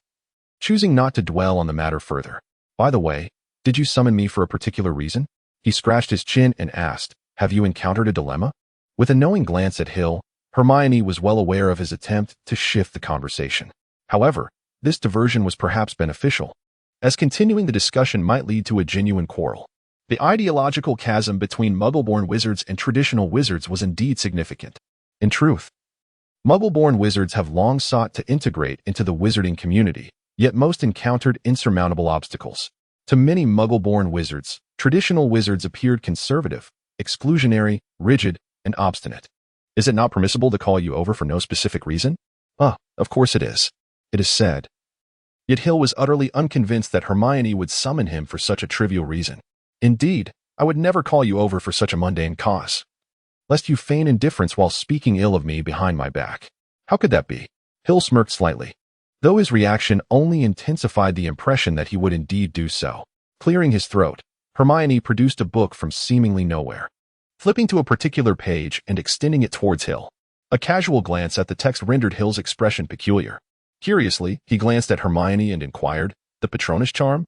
choosing not to dwell on the matter further. By the way, did you summon me for a particular reason? He scratched his chin and asked, have you encountered a dilemma? With a knowing glance at Hill, Hermione was well aware of his attempt to shift the conversation. However, this diversion was perhaps beneficial, as continuing the discussion might lead to a genuine quarrel. The ideological chasm between Muggle-born wizards and traditional wizards was indeed significant. In truth, Muggle-born wizards have long sought to integrate into the wizarding community, yet most encountered insurmountable obstacles. To many Muggle-born wizards, traditional wizards appeared conservative, exclusionary, rigid, and obstinate. Is it not permissible to call you over for no specific reason? Of course it is. It is said. Yet Hill was utterly unconvinced that Hermione would summon him for such a trivial reason. Indeed, I would never call you over for such a mundane cause, lest you feign indifference while speaking ill of me behind my back. How could that be? Hill smirked slightly, though his reaction only intensified the impression that he would indeed do so. Clearing his throat, Hermione produced a book from seemingly nowhere, flipping to a particular page and extending it towards Hill. A casual glance at the text rendered Hill's expression peculiar. Curiously, he glanced at Hermione and inquired, the Patronus charm?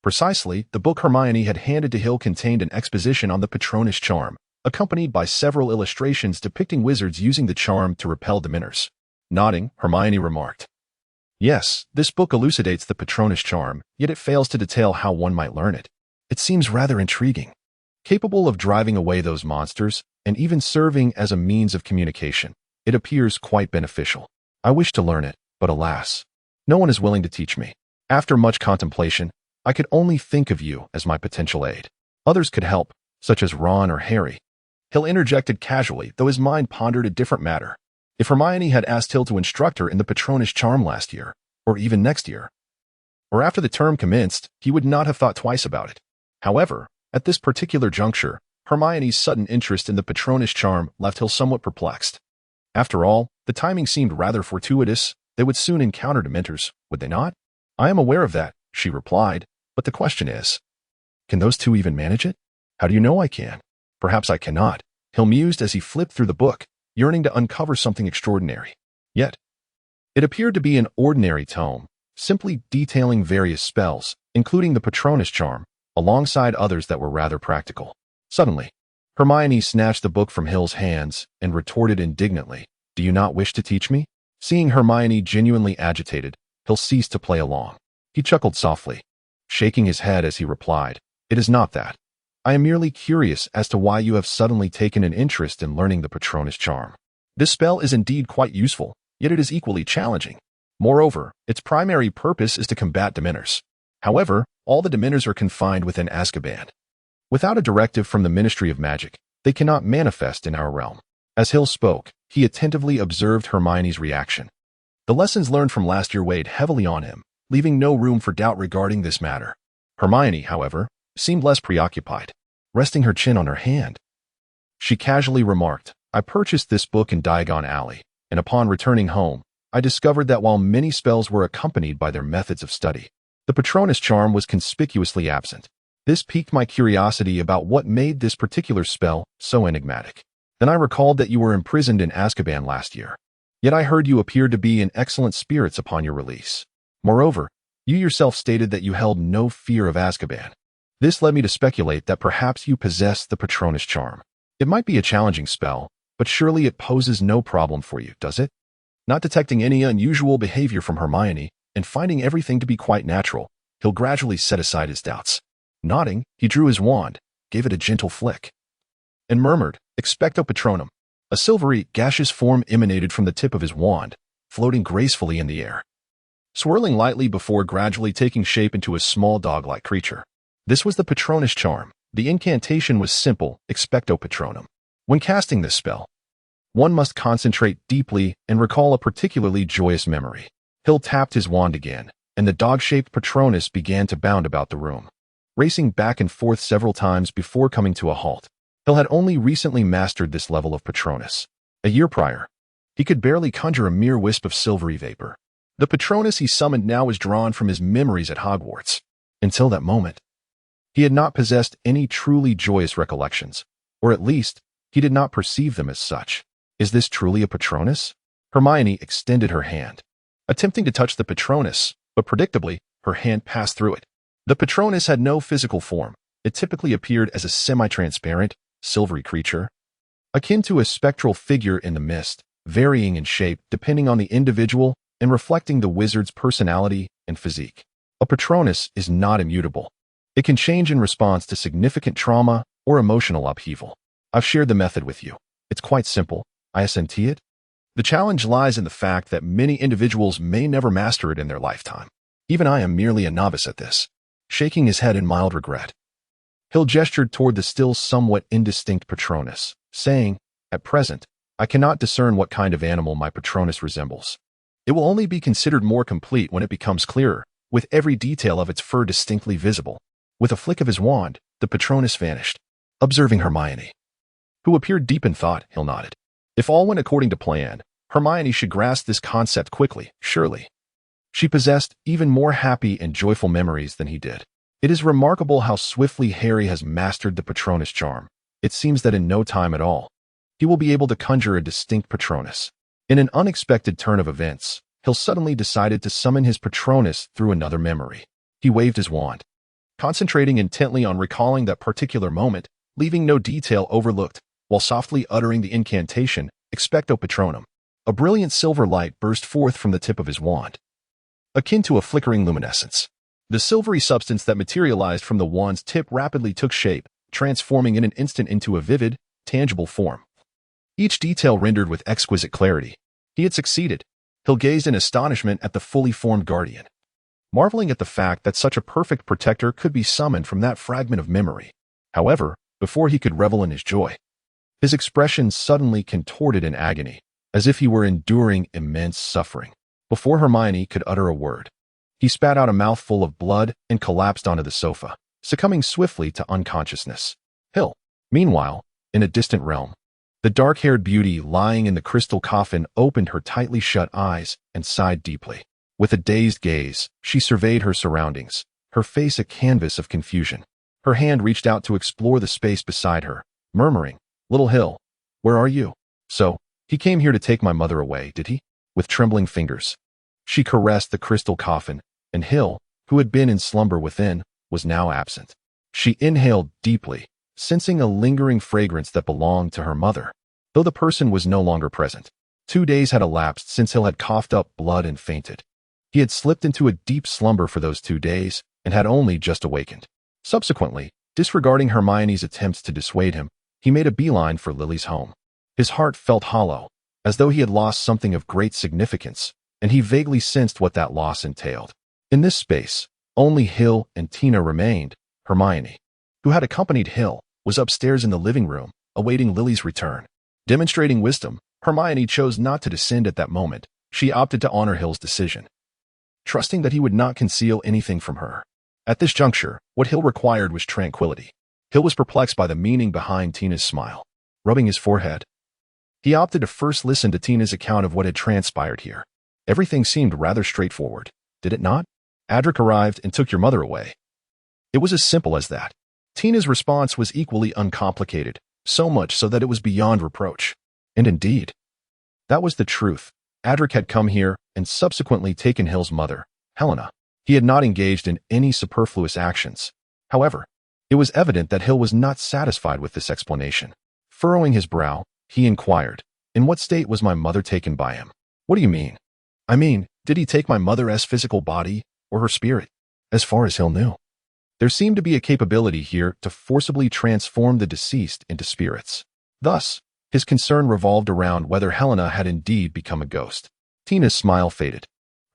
Precisely, the book Hermione had handed to Hill contained an exposition on the Patronus charm, accompanied by several illustrations depicting wizards using the charm to repel Dementors. Nodding, Hermione remarked, yes, this book elucidates the Patronus charm, yet it fails to detail how one might learn it. It seems rather intriguing, capable of driving away those monsters, and even serving as a means of communication. It appears quite beneficial. I wish to learn it, but alas, no one is willing to teach me. After much contemplation, I could only think of you as my potential aid. Others could help, such as Ron or Harry. Hill interjected casually, though his mind pondered a different matter. If Hermione had asked Hill to instruct her in the Patronus charm last year, or even next year, or after the term commenced, he would not have thought twice about it. However, at this particular juncture, Hermione's sudden interest in the Patronus charm left Hill somewhat perplexed. After all, the timing seemed rather fortuitous. They would soon encounter Dementors, would they not? I am aware of that, she replied, but the question is, can those two even manage it? How do you know I can? Perhaps I cannot, Hill mused as he flipped through the book, yearning to uncover something extraordinary. Yet, it appeared to be an ordinary tome, simply detailing various spells, including the Patronus charm, alongside others that were rather practical. Suddenly, Hermione snatched the book from Hill's hands and retorted indignantly, do you not wish to teach me? Seeing Hermione genuinely agitated, Hill ceased to play along. He chuckled softly, shaking his head as he replied, it is not that. I am merely curious as to why you have suddenly taken an interest in learning the Patronus charm. This spell is indeed quite useful, yet it is equally challenging. Moreover, its primary purpose is to combat Dementors. However, all the Dementors are confined within Azkaban. Without a directive from the Ministry of Magic, they cannot manifest in our realm. As Hill spoke, he attentively observed Hermione's reaction. The lessons learned from last year weighed heavily on him, leaving no room for doubt regarding this matter. Hermione, however, seemed less preoccupied, resting her chin on her hand. She casually remarked, I purchased this book in Diagon Alley, and upon returning home, I discovered that while many spells were accompanied by their methods of study, the Patronus charm was conspicuously absent. This piqued my curiosity about what made this particular spell so enigmatic. Then I recalled that you were imprisoned in Azkaban last year. Yet I heard you appeared to be in excellent spirits upon your release. Moreover, you yourself stated that you held no fear of Azkaban. This led me to speculate that perhaps you possess the Patronus charm. It might be a challenging spell, but surely it poses no problem for you, does it? Not detecting any unusual behavior from Hermione, and finding everything to be quite natural, Hill gradually set aside his doubts. Nodding, he drew his wand, gave it a gentle flick, and murmured, Expecto Patronum. A silvery, gaseous form emanated from the tip of his wand, floating gracefully in the air, swirling lightly before gradually taking shape into a small dog-like creature. This was the Patronus charm. The incantation was simple, Expecto Patronum. When casting this spell, one must concentrate deeply and recall a particularly joyous memory. Hill tapped his wand again, and the dog-shaped Patronus began to bound about the room, racing back and forth several times before coming to a halt. Hill had only recently mastered this level of Patronus. A year prior, he could barely conjure a mere wisp of silvery vapor. The Patronus he summoned now was drawn from his memories at Hogwarts. Until that moment, he had not possessed any truly joyous recollections, or at least, he did not perceive them as such. Is this truly a Patronus? Hermione extended her hand, attempting to touch the Patronus, but predictably, her hand passed through it. The Patronus had no physical form. It typically appeared as a semi-transparent, silvery creature, akin to a spectral figure in the mist, varying in shape depending on the individual and reflecting the wizard's personality and physique. A Patronus is not immutable. It can change in response to significant trauma or emotional upheaval. I've shared the method with you. It's quite simple. I assent it. The challenge lies in the fact that many individuals may never master it in their lifetime. Even I am merely a novice at this. Shaking his head in mild regret, Hill gestured toward the still somewhat indistinct Patronus, saying, "At present, I cannot discern what kind of animal my Patronus resembles. It will only be considered more complete when it becomes clearer, with every detail of its fur distinctly visible." With a flick of his wand, the Patronus vanished. Observing Hermione, who appeared deep in thought, Hill nodded. If all went according to plan, Hermione should grasp this concept quickly, surely. She possessed even more happy and joyful memories than he did. It is remarkable how swiftly Harry has mastered the Patronus charm. It seems that in no time at all, he will be able to conjure a distinct Patronus. In an unexpected turn of events, Hill suddenly decided to summon his Patronus through another memory. He waved his wand, concentrating intently on recalling that particular moment, leaving no detail overlooked, while softly uttering the incantation, Expecto Patronum. A brilliant silver light burst forth from the tip of his wand, akin to a flickering luminescence. The silvery substance that materialized from the wand's tip rapidly took shape, transforming in an instant into a vivid, tangible form. Each detail rendered with exquisite clarity. He had succeeded. Hill gazed in astonishment at the fully formed guardian, marveling at the fact that such a perfect protector could be summoned from that fragment of memory. However, before he could revel in his joy, his expression suddenly contorted in agony, as if he were enduring immense suffering. Before Hermione could utter a word, he spat out a mouthful of blood and collapsed onto the sofa, succumbing swiftly to unconsciousness. Hill, meanwhile, in a distant realm, the dark-haired beauty lying in the crystal coffin opened her tightly shut eyes and sighed deeply. With a dazed gaze, she surveyed her surroundings, her face a canvas of confusion. Her hand reached out to explore the space beside her, murmuring, "Little Hill, where are you?" "So, he came here to take my mother away, did he?" With trembling fingers, she caressed the crystal coffin, and Hill, who had been in slumber within, was now absent. She inhaled deeply, sensing a lingering fragrance that belonged to her mother, though the person was no longer present. 2 days had elapsed since Hill had coughed up blood and fainted. He had slipped into a deep slumber for those 2 days and had only just awakened. Subsequently, disregarding Hermione's attempts to dissuade him, he made a beeline for Lily's home. His heart felt hollow, as though he had lost something of great significance, and he vaguely sensed what that loss entailed. In this space, only Hill and Tina remained. Hermione, who had accompanied Hill, was upstairs in the living room, awaiting Lily's return. Demonstrating wisdom, Hermione chose not to descend at that moment. She opted to honor Hill's decision, trusting that he would not conceal anything from her. At this juncture, what Hill required was tranquility. Hill was perplexed by the meaning behind Tina's smile. Rubbing his forehead, he opted to first listen to Tina's account of what had transpired here. Everything seemed rather straightforward, did it not? Adric arrived and took your mother away. It was as simple as that. Tina's response was equally uncomplicated, so much so that it was beyond reproach. And indeed, that was the truth. Adric had come here and subsequently taken Hill's mother, Helena. He had not engaged in any superfluous actions. However, it was evident that Hill was not satisfied with this explanation. Furrowing his brow, he inquired, "In what state was my mother taken by him?" "What do you mean?" "I mean, did he take my mother's physical body or her spirit?" As far as Hill knew, there seemed to be a capability here to forcibly transform the deceased into spirits. Thus, his concern revolved around whether Helena had indeed become a ghost. Tina's smile faded.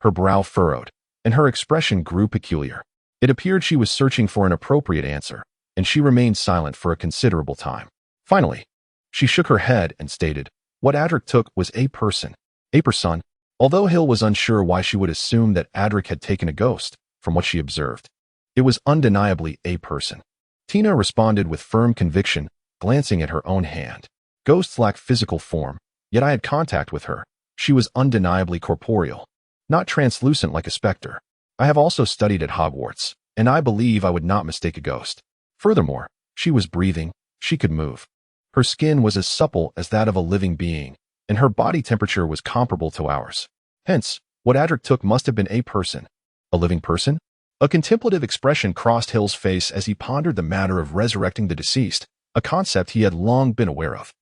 Her brow furrowed, and her expression grew peculiar. It appeared she was searching for an appropriate answer, and she remained silent for a considerable time. Finally, she shook her head and stated, "What Adric took was a person." A person. Although Hill was unsure why she would assume that Adric had taken a ghost, from what she observed, it was undeniably a person. Tina responded with firm conviction, glancing at her own hand. "Ghosts lack physical form, yet I had contact with her. She was undeniably corporeal." not translucent like a specter. I have also studied at Hogwarts, and I believe I would not mistake a ghost. Furthermore, she was breathing, she could move. Her skin was as supple as that of a living being, and her body temperature was comparable to ours. Hence, what Adric took must have been a person. A living person? A contemplative expression crossed Hill's face as he pondered the matter of resurrecting the deceased, a concept he had long been aware of.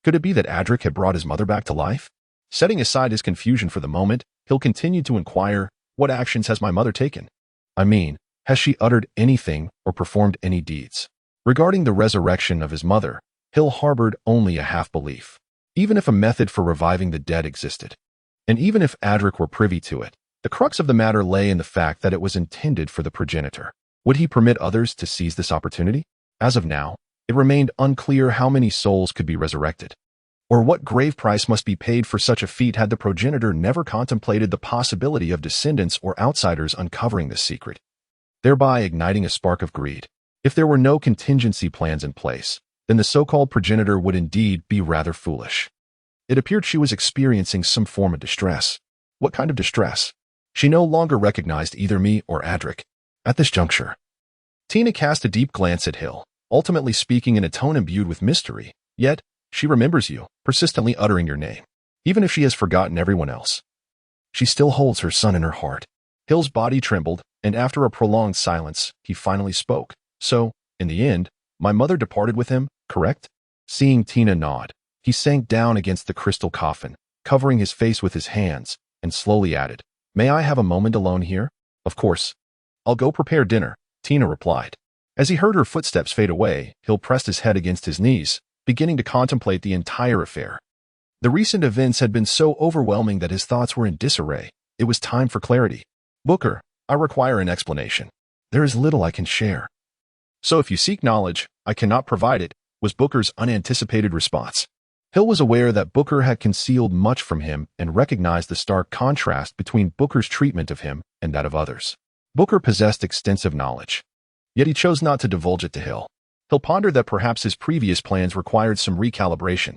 Could it be that Adric had brought his mother back to life? Setting aside his confusion for the moment, Hill continued to inquire, what actions has my mother taken? I mean, has she uttered anything or performed any deeds? Regarding the resurrection of his mother, Hill harbored only a half-belief. Even if a method for reviving the dead existed, and even if Adric were privy to it, the crux of the matter lay in the fact that it was intended for the progenitor. Would he permit others to seize this opportunity? As of now, it remained unclear how many souls could be resurrected, or what grave price must be paid for such a feat had the progenitor never contemplated the possibility of descendants or outsiders uncovering this secret, thereby igniting a spark of greed. If there were no contingency plans in place, then the so-called progenitor would indeed be rather foolish. It appeared she was experiencing some form of distress. What kind of distress? She no longer recognized either me or Adric. At this juncture, Tina cast a deep glance at Hill, ultimately speaking in a tone imbued with mystery. Yet, she remembers you, persistently uttering your name. Even if she has forgotten everyone else, she still holds her son in her heart. Hill's body trembled, and after a prolonged silence, he finally spoke. So, in the end, my mother departed with him, correct? Seeing Tina nod, he sank down against the crystal coffin, covering his face with his hands, and slowly added, "May I have a moment alone here?" "Of course. I'll go prepare dinner," Tina replied. As he heard her footsteps fade away, Hill pressed his head against his knees, beginning to contemplate the entire affair. The recent events had been so overwhelming that his thoughts were in disarray. It was time for clarity. "Booker, I require an explanation. There is little I can share." "So if you seek knowledge, I cannot provide it," was Booker's unanticipated response. Hill was aware that Booker had concealed much from him and recognized the stark contrast between Booker's treatment of him and that of others. Booker possessed extensive knowledge, yet he chose not to divulge it to Hill. Hill pondered that perhaps his previous plans required some recalibration.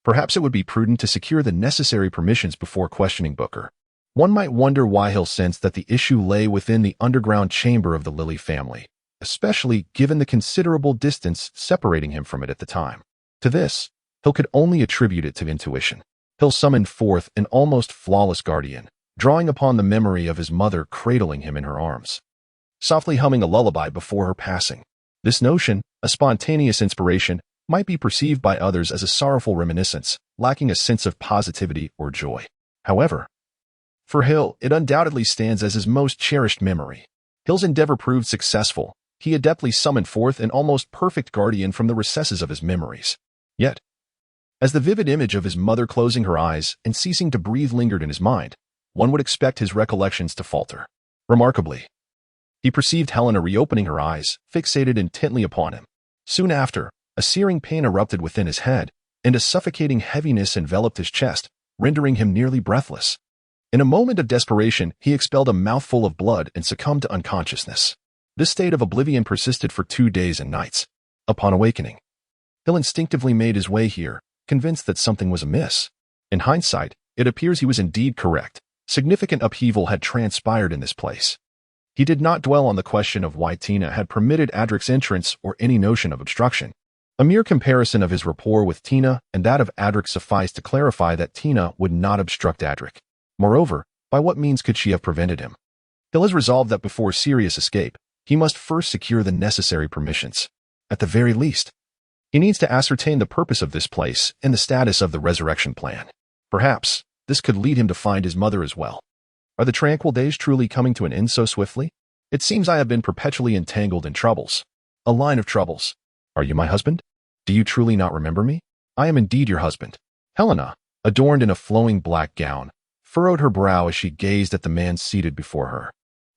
Perhaps it would be prudent to secure the necessary permissions before questioning Booker. One might wonder why Hill sensed that the issue lay within the underground chamber of the Lilly family, especially given the considerable distance separating him from it at the time. To this, Hill could only attribute it to intuition. Hill summoned forth an almost flawless guardian, drawing upon the memory of his mother cradling him in her arms, softly humming a lullaby before her passing. This notion, a spontaneous inspiration, might be perceived by others as a sorrowful reminiscence, lacking a sense of positivity or joy. However, for Hill, it undoubtedly stands as his most cherished memory. Hill's endeavor proved successful. He adeptly summoned forth an almost perfect guardian from the recesses of his memories. Yet, as the vivid image of his mother closing her eyes and ceasing to breathe lingered in his mind, one would expect his recollections to falter. Remarkably, he perceived Helena reopening her eyes, fixated intently upon him. Soon after, a searing pain erupted within his head, and a suffocating heaviness enveloped his chest, rendering him nearly breathless. In a moment of desperation, he expelled a mouthful of blood and succumbed to unconsciousness. This state of oblivion persisted for 2 days and nights. Upon awakening, Hill instinctively made his way here, convinced that something was amiss. In hindsight, it appears he was indeed correct. Significant upheaval had transpired in this place. He did not dwell on the question of why Tina had permitted Adric's entrance or any notion of obstruction. A mere comparison of his rapport with Tina and that of Adric sufficed to clarify that Tina would not obstruct Adric. Moreover, by what means could she have prevented him? Hill has resolved that before serious escape, he must first secure the necessary permissions. At the very least, he needs to ascertain the purpose of this place and the status of the resurrection plan. Perhaps this could lead him to find his mother as well. Are the tranquil days truly coming to an end so swiftly? It seems I have been perpetually entangled in troubles. A line of troubles. Are you my husband? Do you truly not remember me? I am indeed your husband. Helena, adorned in a flowing black gown, furrowed her brow as she gazed at the man seated before her.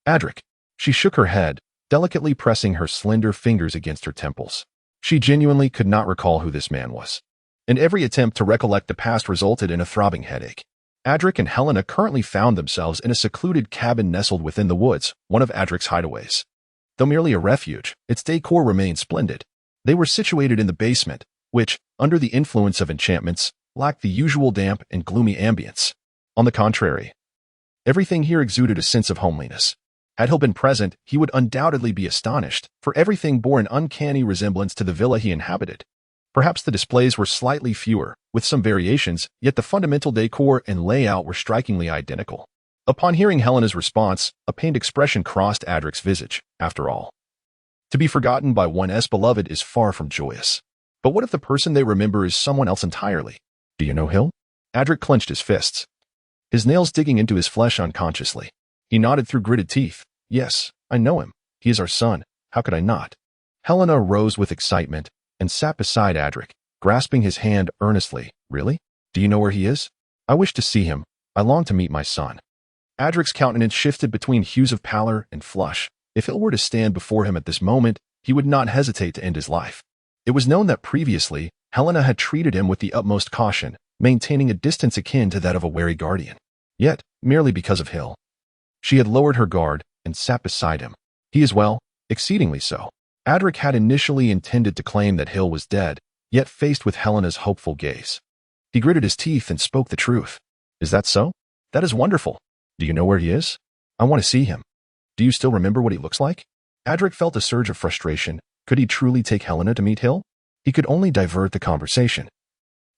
Adric. She shook her head, delicately pressing her slender fingers against her temples. She genuinely could not recall who this man was, and every attempt to recollect the past resulted in a throbbing headache. Adric and Helena currently found themselves in a secluded cabin nestled within the woods, one of Adric's hideaways. Though merely a refuge, its decor remained splendid. They were situated in the basement, which, under the influence of enchantments, lacked the usual damp and gloomy ambience. On the contrary, Everything here exuded a sense of homeliness. Had Hill been present, he would undoubtedly be astonished, for everything bore an uncanny resemblance to the villa he inhabited. Perhaps the displays were slightly fewer, with some variations, yet the fundamental decor and layout were strikingly identical. Upon hearing Helena's response, a pained expression crossed Adric's visage. After all, to be forgotten by one's beloved is far from joyous. But what if the person they remember is someone else entirely? Do you know Hill? Adric clenched his fists, his nails digging into his flesh unconsciously. He nodded through gritted teeth. Yes, I know him. He is our son. How could I not? Helena rose with excitement and sat beside Adric, grasping his hand earnestly. Really? Do you know where he is? I wish to see him. I long to meet my son. Adric's countenance shifted between hues of pallor and flush. If Hill were to stand before him at this moment, he would not hesitate to end his life. It was known that previously, Helena had treated him with the utmost caution, maintaining a distance akin to that of a wary guardian. Yet, merely because of Hill, she had lowered her guard and sat beside him. He as well, exceedingly so. Adric had initially intended to claim that Hill was dead, yet faced with Helena's hopeful gaze, he gritted his teeth and spoke the truth. Is that so? That is wonderful. Do you know where he is? I want to see him. Do you still remember what he looks like? Adric felt a surge of frustration. Could he truly take Helena to meet Hill? He could only divert the conversation,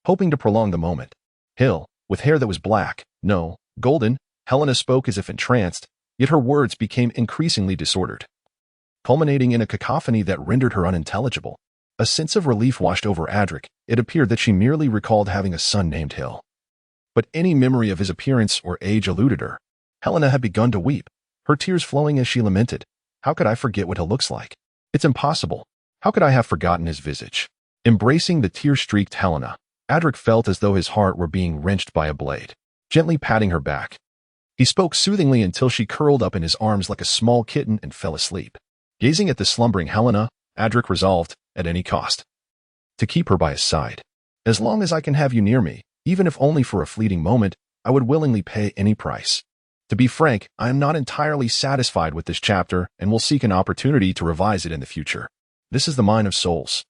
hoping to prolong the moment. Hill, with hair that was black, no, golden, Helena spoke as if entranced, yet her words became increasingly disordered, culminating in a cacophony that rendered her unintelligible. A sense of relief washed over Adric. It appeared that she merely recalled having a son named Hill. But any memory of his appearance or age eluded her. Helena had begun to weep, her tears flowing as she lamented. How could I forget what Hill looks like? It's impossible. How could I have forgotten his visage? Embracing the tear-streaked Helena, Adric felt as though his heart were being wrenched by a blade. Gently patting her back, he spoke soothingly until she curled up in his arms like a small kitten and fell asleep. Gazing at the slumbering Helena, Adric resolved, at any cost, to keep her by his side. As long as I can have you near me, even if only for a fleeting moment, I would willingly pay any price. To be frank, I am not entirely satisfied with this chapter and will seek an opportunity to revise it in the future. This is the mine of souls.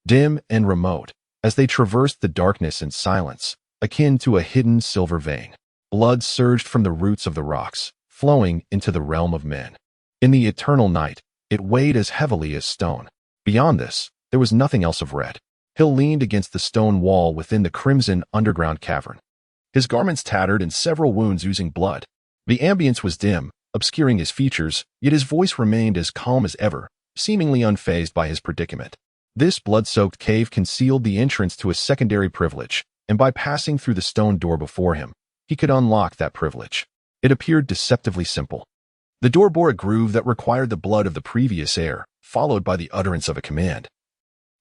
Dim and remote, as they traversed the darkness and silence, akin to a hidden silver vein, blood surged from the roots of the rocks, flowing into the realm of men. In the eternal night, it weighed as heavily as stone. Beyond this, there was nothing else of red. Hill leaned against the stone wall within the crimson underground cavern, his garments tattered and several wounds oozing blood. The ambience was dim, obscuring his features, yet his voice remained as calm as ever, seemingly unfazed by his predicament. This blood-soaked cave concealed the entrance to a secondary privilege, and by passing through the stone door before him, he could unlock that privilege. It appeared deceptively simple. The door bore a groove that required the blood of the previous heir, followed by the utterance of a command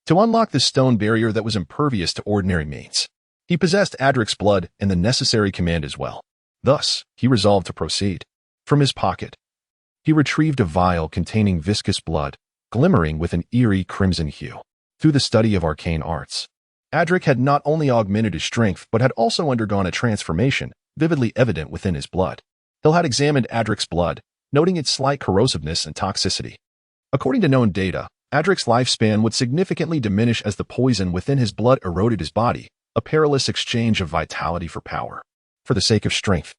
to unlock the stone barrier that was impervious to ordinary means. He possessed Adric's blood and the necessary command as well. Thus, he resolved to proceed. From his pocket, he retrieved a vial containing viscous blood, glimmering with an eerie crimson hue. Through the study of arcane arts, Adric had not only augmented his strength but had also undergone a transformation, vividly evident within his blood. Hill had examined Adric's blood, noting its slight corrosiveness and toxicity. According to known data, Adric's lifespan would significantly diminish as the poison within his blood eroded his body, a perilous exchange of vitality for power. For the sake of strength,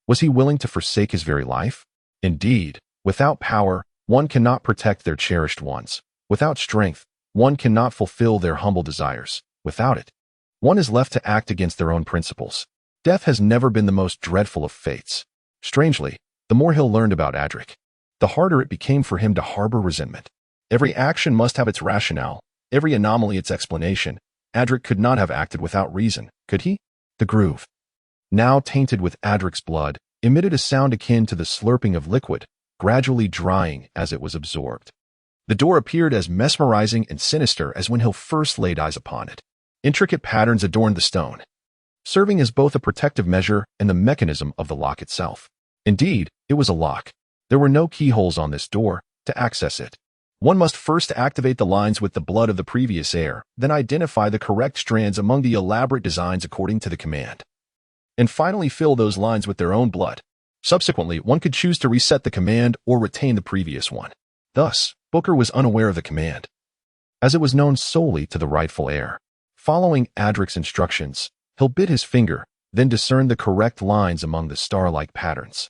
was he willing to forsake his very life? Indeed, without power, one cannot protect their cherished ones. Without strength, one cannot fulfill their humble desires. Without it, one is left to act against their own principles. Death has never been the most dreadful of fates. Strangely, the more Hill learned about Adric, the harder it became for him to harbor resentment. Every action must have its rationale, every anomaly its explanation. Adric could not have acted without reason, could he? The groove, now tainted with Adric's blood, emitted a sound akin to the slurping of liquid, gradually drying as it was absorbed. The door appeared as mesmerizing and sinister as when Hill first laid eyes upon it. Intricate patterns adorned the stone, serving as both a protective measure and the mechanism of the lock itself. Indeed, it was a lock. There were no keyholes on this door. To access it, one must first activate the lines with the blood of the previous heir, then identify the correct strands among the elaborate designs according to the command, and finally fill those lines with their own blood. Subsequently, one could choose to reset the command or retain the previous one. Thus, Booker was unaware of the command, as it was known solely to the rightful heir. Following Adric's instructions, Hill bit his finger, then discerned the correct lines among the star-like patterns.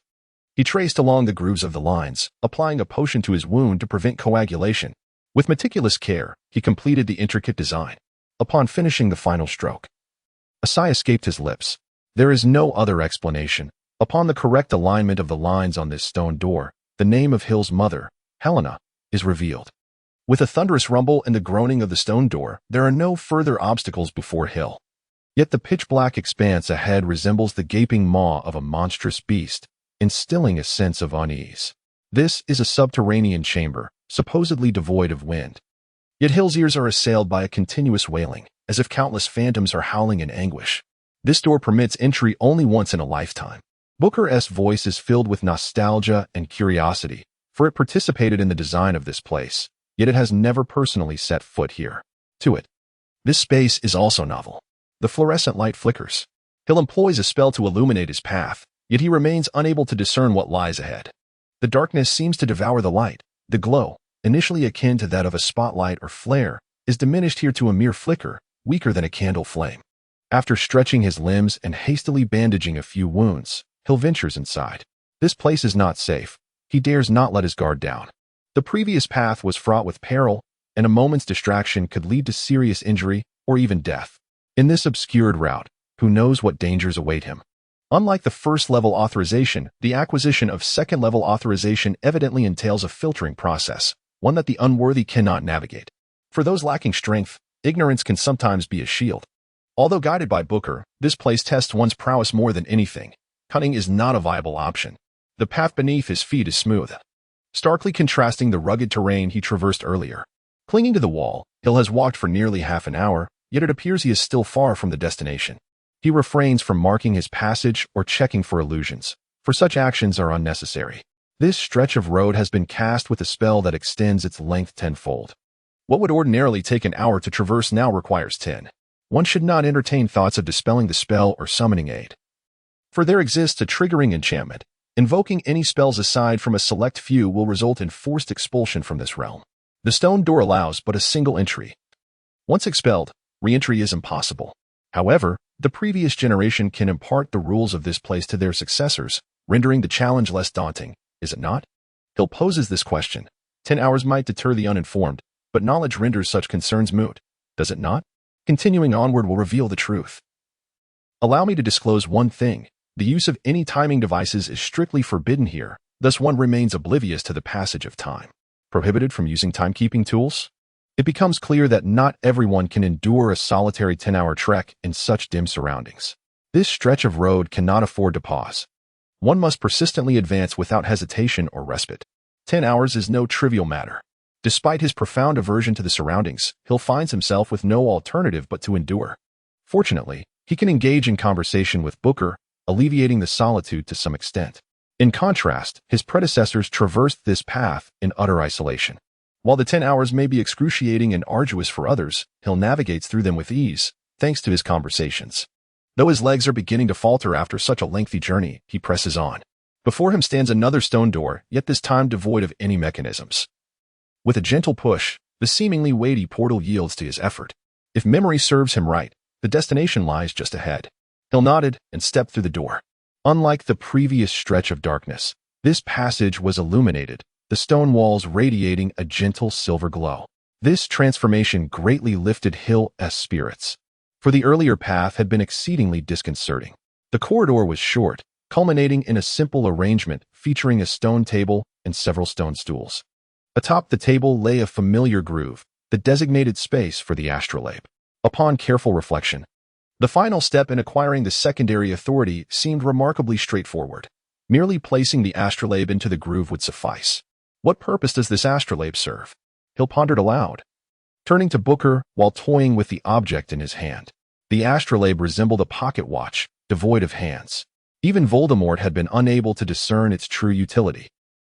He traced along the grooves of the lines, applying a potion to his wound to prevent coagulation. With meticulous care, he completed the intricate design. Upon finishing the final stroke, a sigh escaped his lips. There is no other explanation. Upon the correct alignment of the lines on this stone door, the name of Hill's mother, Helena, is revealed. With a thunderous rumble and the groaning of the stone door, there are no further obstacles before Hill. Yet the pitch-black expanse ahead resembles the gaping maw of a monstrous beast, instilling a sense of unease. This is a subterranean chamber, supposedly devoid of wind. Yet Hill's ears are assailed by a continuous wailing, as if countless phantoms are howling in anguish. This door permits entry only once in a lifetime. Booker's voice is filled with nostalgia and curiosity, for it participated in the design of this place, yet it has never personally set foot here. To it, this space is also novel. The fluorescent light flickers. Hill employs a spell to illuminate his path, yet he remains unable to discern what lies ahead. The darkness seems to devour the light. The glow, initially akin to that of a spotlight or flare, is diminished here to a mere flicker, weaker than a candle flame. After stretching his limbs and hastily bandaging a few wounds, Hill ventures inside. This place is not safe. He dares not let his guard down. The previous path was fraught with peril, and a moment's distraction could lead to serious injury or even death. In this obscured route, who knows what dangers await him? Unlike the first-level authorization, the acquisition of second-level authorization evidently entails a filtering process, one that the unworthy cannot navigate. For those lacking strength, ignorance can sometimes be a shield. Although guided by Booker, this place tests one's prowess more than anything. Cunning is not a viable option. The path beneath his feet is smooth, starkly contrasting the rugged terrain he traversed earlier. Clinging to the wall, Hill has walked for nearly half an hour, yet it appears he is still far from the destination. He refrains from marking his passage or checking for illusions, for such actions are unnecessary. This stretch of road has been cast with a spell that extends its length tenfold. What would ordinarily take an hour to traverse now requires 10. One should not entertain thoughts of dispelling the spell or summoning aid, for there exists a triggering enchantment. Invoking any spells aside from a select few will result in forced expulsion from this realm. The stone door allows but a single entry. Once expelled, re-entry is impossible. However, the previous generation can impart the rules of this place to their successors, rendering the challenge less daunting, is it not? Hill poses this question. 10 hours might deter the uninformed, but knowledge renders such concerns moot, does it not? Continuing onward will reveal the truth. Allow me to disclose one thing. The use of any timing devices is strictly forbidden here, thus one remains oblivious to the passage of time. Prohibited from using timekeeping tools? It becomes clear that not everyone can endure a solitary 10-hour trek in such dim surroundings. This stretch of road cannot afford to pause. One must persistently advance without hesitation or respite. 10 hours is no trivial matter. Despite his profound aversion to the surroundings, Hill finds himself with no alternative but to endure. Fortunately, he can engage in conversation with Booker, alleviating the solitude to some extent. In contrast, his predecessors traversed this path in utter isolation. While the 10 hours may be excruciating and arduous for others, Hill navigates through them with ease, thanks to his conversations. Though his legs are beginning to falter after such a lengthy journey, he presses on. Before him stands another stone door, yet this time devoid of any mechanisms. With a gentle push, the seemingly weighty portal yields to his effort. If memory serves him right, the destination lies just ahead. Hill nodded and stepped through the door. Unlike the previous stretch of darkness, this passage was illuminated, the stone walls radiating a gentle silver glow. This transformation greatly lifted Hill's spirits, for the earlier path had been exceedingly disconcerting. The corridor was short, culminating in a simple arrangement featuring a stone table and several stone stools. Atop the table lay a familiar groove, the designated space for the astrolabe. Upon careful reflection, the final step in acquiring the secondary authority seemed remarkably straightforward. Merely placing the astrolabe into the groove would suffice. What purpose does this astrolabe serve? Hill pondered aloud, turning to Booker while toying with the object in his hand. The astrolabe resembled a pocket watch, devoid of hands. Even Voldemort had been unable to discern its true utility.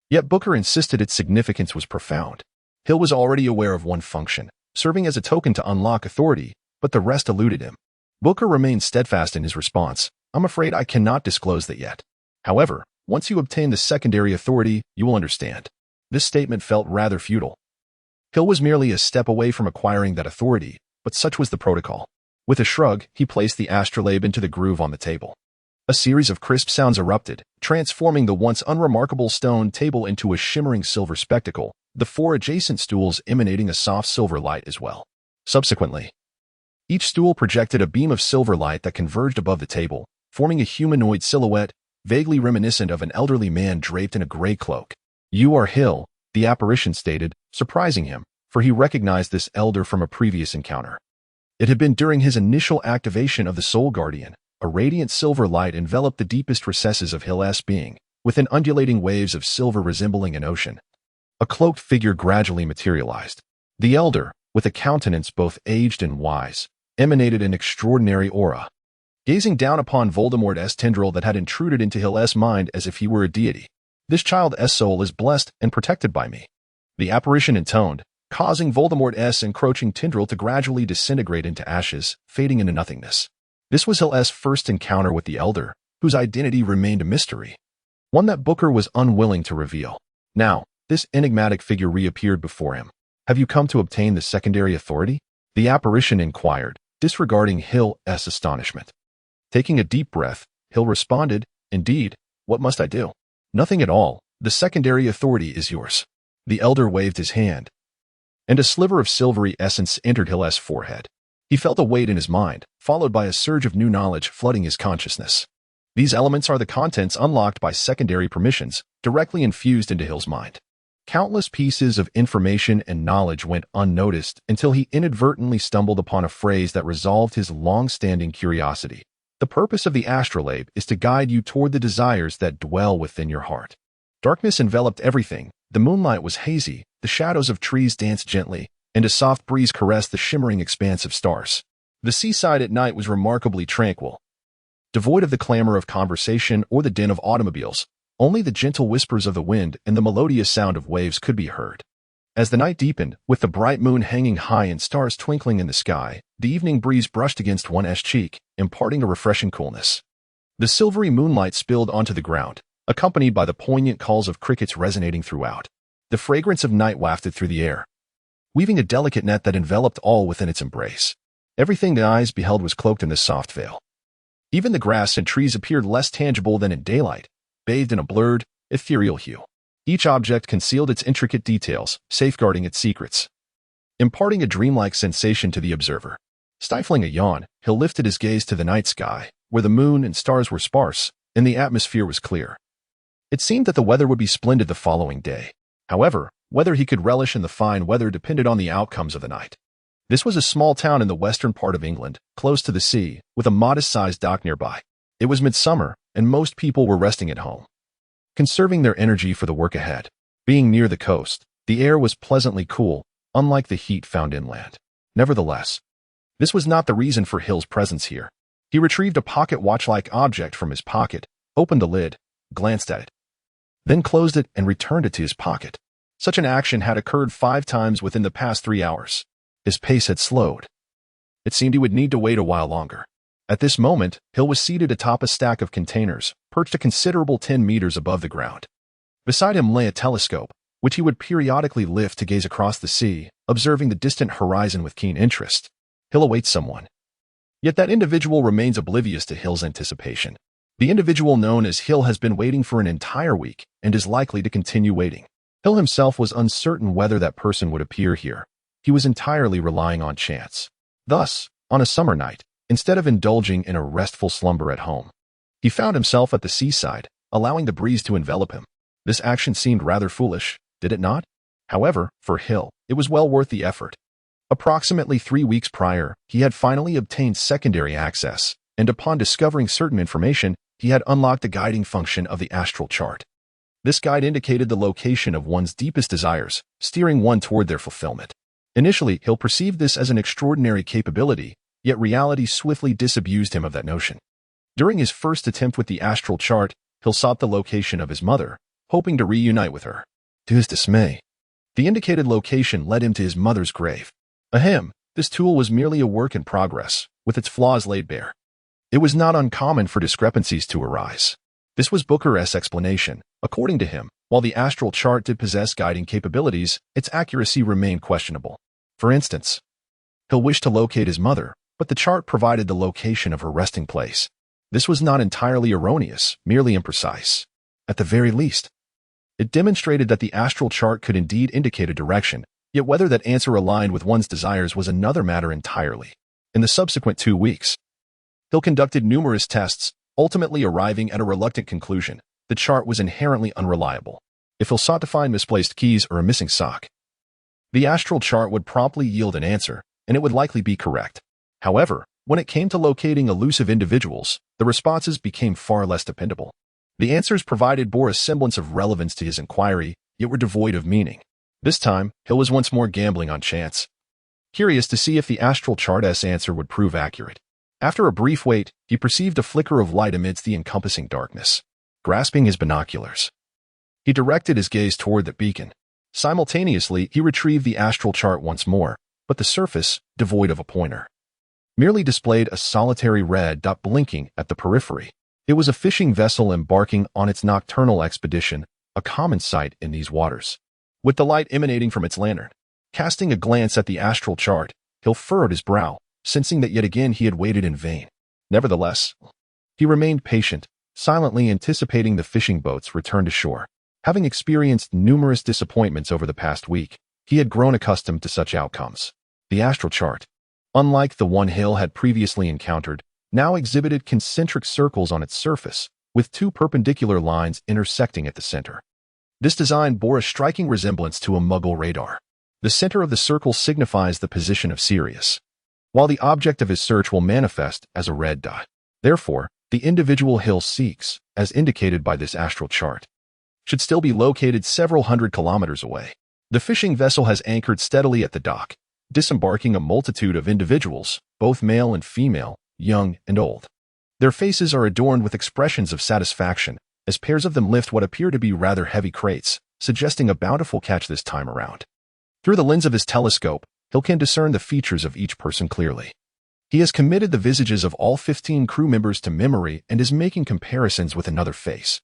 Yet Booker insisted its significance was profound. Hill was already aware of one function, serving as a token to unlock authority, but the rest eluded him. Booker remained steadfast in his response. I'm afraid I cannot disclose that yet. However, once you obtain the secondary authority, you will understand. This statement felt rather futile. Hill was merely a step away from acquiring that authority, but such was the protocol. With a shrug, he placed the astrolabe into the groove on the table. A series of crisp sounds erupted, transforming the once unremarkable stone table into a shimmering silver spectacle, the 4 adjacent stools emanating a soft silver light as well. Subsequently, each stool projected a beam of silver light that converged above the table, forming a humanoid silhouette, vaguely reminiscent of an elderly man draped in a gray cloak. "You are Hill," the apparition stated, surprising him, for he recognized this elder from a previous encounter. It had been during his initial activation of the Soul Guardian. A radiant silver light enveloped the deepest recesses of Hill's being, with undulating waves of silver resembling an ocean. A cloaked figure gradually materialized. The elder, with a countenance both aged and wise, emanated an extraordinary aura. Gazing down upon Voldemort's tendril that had intruded into Hill's mind as if he were a deity. "This child's soul is blessed and protected by me," the apparition intoned, causing Voldemort's encroaching tendril to gradually disintegrate into ashes, fading into nothingness. This was Hill's first encounter with the Elder, whose identity remained a mystery, one that Booker was unwilling to reveal. Now, this enigmatic figure reappeared before him. "Have you come to obtain the secondary authority?" the apparition inquired, disregarding Hill's astonishment. Taking a deep breath, Hill responded, "Indeed, what must I do?" "Nothing at all. The secondary authority is yours." The Elder waved his hand, and a sliver of silvery essence entered Hill's forehead. He felt a weight in his mind, followed by a surge of new knowledge flooding his consciousness. These elements are the contents unlocked by secondary permissions, directly infused into Hill's mind. Countless pieces of information and knowledge went unnoticed until he inadvertently stumbled upon a phrase that resolved his long-standing curiosity. "The purpose of the astrolabe is to guide you toward the desires that dwell within your heart." Darkness enveloped everything. The moonlight was hazy, the shadows of trees danced gently, and a soft breeze caressed the shimmering expanse of stars. The seaside at night was remarkably tranquil, devoid of the clamor of conversation or the din of automobiles. Only the gentle whispers of the wind and the melodious sound of waves could be heard. As the night deepened, with the bright moon hanging high and stars twinkling in the sky, the evening breeze brushed against one's cheek, imparting a refreshing coolness. The silvery moonlight spilled onto the ground, accompanied by the poignant calls of crickets resonating throughout. The fragrance of night wafted through the air, weaving a delicate net that enveloped all within its embrace. Everything the eyes beheld was cloaked in this soft veil. Even the grass and trees appeared less tangible than in daylight, bathed in a blurred, ethereal hue. Each object concealed its intricate details, safeguarding its secrets, imparting a dreamlike sensation to the observer. Stifling a yawn, Hill lifted his gaze to the night sky, where the moon and stars were sparse, and the atmosphere was clear. It seemed that the weather would be splendid the following day. However, whether he could relish in the fine weather depended on the outcomes of the night. This was a small town in the western part of England, close to the sea, with a modest-sized dock nearby. It was midsummer, and most people were resting at home, conserving their energy for the work ahead. Being near the coast, the air was pleasantly cool, unlike the heat found inland. Nevertheless, this was not the reason for Hill's presence here. He retrieved a pocket watch-like object from his pocket, opened the lid, glanced at it, then closed it and returned it to his pocket. Such an action had occurred 5 times within the past 3 hours. His pace had slowed. It seemed he would need to wait a while longer. At this moment, Hill was seated atop a stack of containers, perched a considerable 10 meters above the ground. Beside him lay a telescope, which he would periodically lift to gaze across the sea, observing the distant horizon with keen interest. Hill awaits someone. Yet that individual remains oblivious to Hill's anticipation. The individual known as Hill has been waiting for an entire week and is likely to continue waiting. Hill himself was uncertain whether that person would appear here. He was entirely relying on chance. Thus, on a summer night, instead of indulging in a restful slumber at home, he found himself at the seaside, allowing the breeze to envelop him. This action seemed rather foolish, did it not? However, for Hill, it was well worth the effort. Approximately 3 weeks prior, he had finally obtained secondary access, and upon discovering certain information, he had unlocked the guiding function of the astral chart. This guide indicated the location of one's deepest desires, steering one toward their fulfillment. Initially, Hill perceived this as an extraordinary capability, yet reality swiftly disabused him of that notion. During his first attempt with the astral chart, Hill sought the location of his mother, hoping to reunite with her. To his dismay, the indicated location led him to his mother's grave. Ahem, this tool was merely a work in progress, with its flaws laid bare. It was not uncommon for discrepancies to arise. This was Booker's explanation. According to him, while the astral chart did possess guiding capabilities, its accuracy remained questionable. For instance, Hill wished to locate his mother, but the chart provided the location of her resting place. This was not entirely erroneous, merely imprecise. At the very least, it demonstrated that the astral chart could indeed indicate a direction, yet whether that answer aligned with one's desires was another matter entirely. In the subsequent 2 weeks, Hill conducted numerous tests, ultimately arriving at a reluctant conclusion. The chart was inherently unreliable. If Hill sought to find misplaced keys or a missing sock, the astral chart would promptly yield an answer, and it would likely be correct. However, when it came to locating elusive individuals, the responses became far less dependable. The answers provided bore a semblance of relevance to his inquiry, yet were devoid of meaning. This time, Hill was once more gambling on chance, curious to see if the astral chart's answer would prove accurate. After a brief wait, he perceived a flicker of light amidst the encompassing darkness. Grasping his binoculars, he directed his gaze toward the beacon. Simultaneously, he retrieved the astral chart once more, but the surface, devoid of a pointer, merely displayed a solitary red dot blinking at the periphery. It was a fishing vessel embarking on its nocturnal expedition, a common sight in these waters. With the light emanating from its lantern, casting a glance at the astral chart, Hill furrowed his brow, sensing that yet again he had waited in vain. Nevertheless, he remained patient, silently anticipating the fishing boat's return to shore. Having experienced numerous disappointments over the past week, he had grown accustomed to such outcomes. The astral chart, unlike the one Hill had previously encountered, now exhibited concentric circles on its surface, with 2 perpendicular lines intersecting at the center. This design bore a striking resemblance to a Muggle radar. The center of the circle signifies the position of Sirius, while the object of his search will manifest as a red dot. Therefore, the individual Hill seeks, as indicated by this astral chart, should still be located several hundred kilometers away. The fishing vessel has anchored steadily at the dock, disembarking a multitude of individuals, both male and female, young and old. Their faces are adorned with expressions of satisfaction, as pairs of them lift what appear to be rather heavy crates, suggesting a bountiful catch this time around. Through the lens of his telescope, Hill can discern the features of each person clearly. He has committed the visages of all 15 crew members to memory and is making comparisons with another face.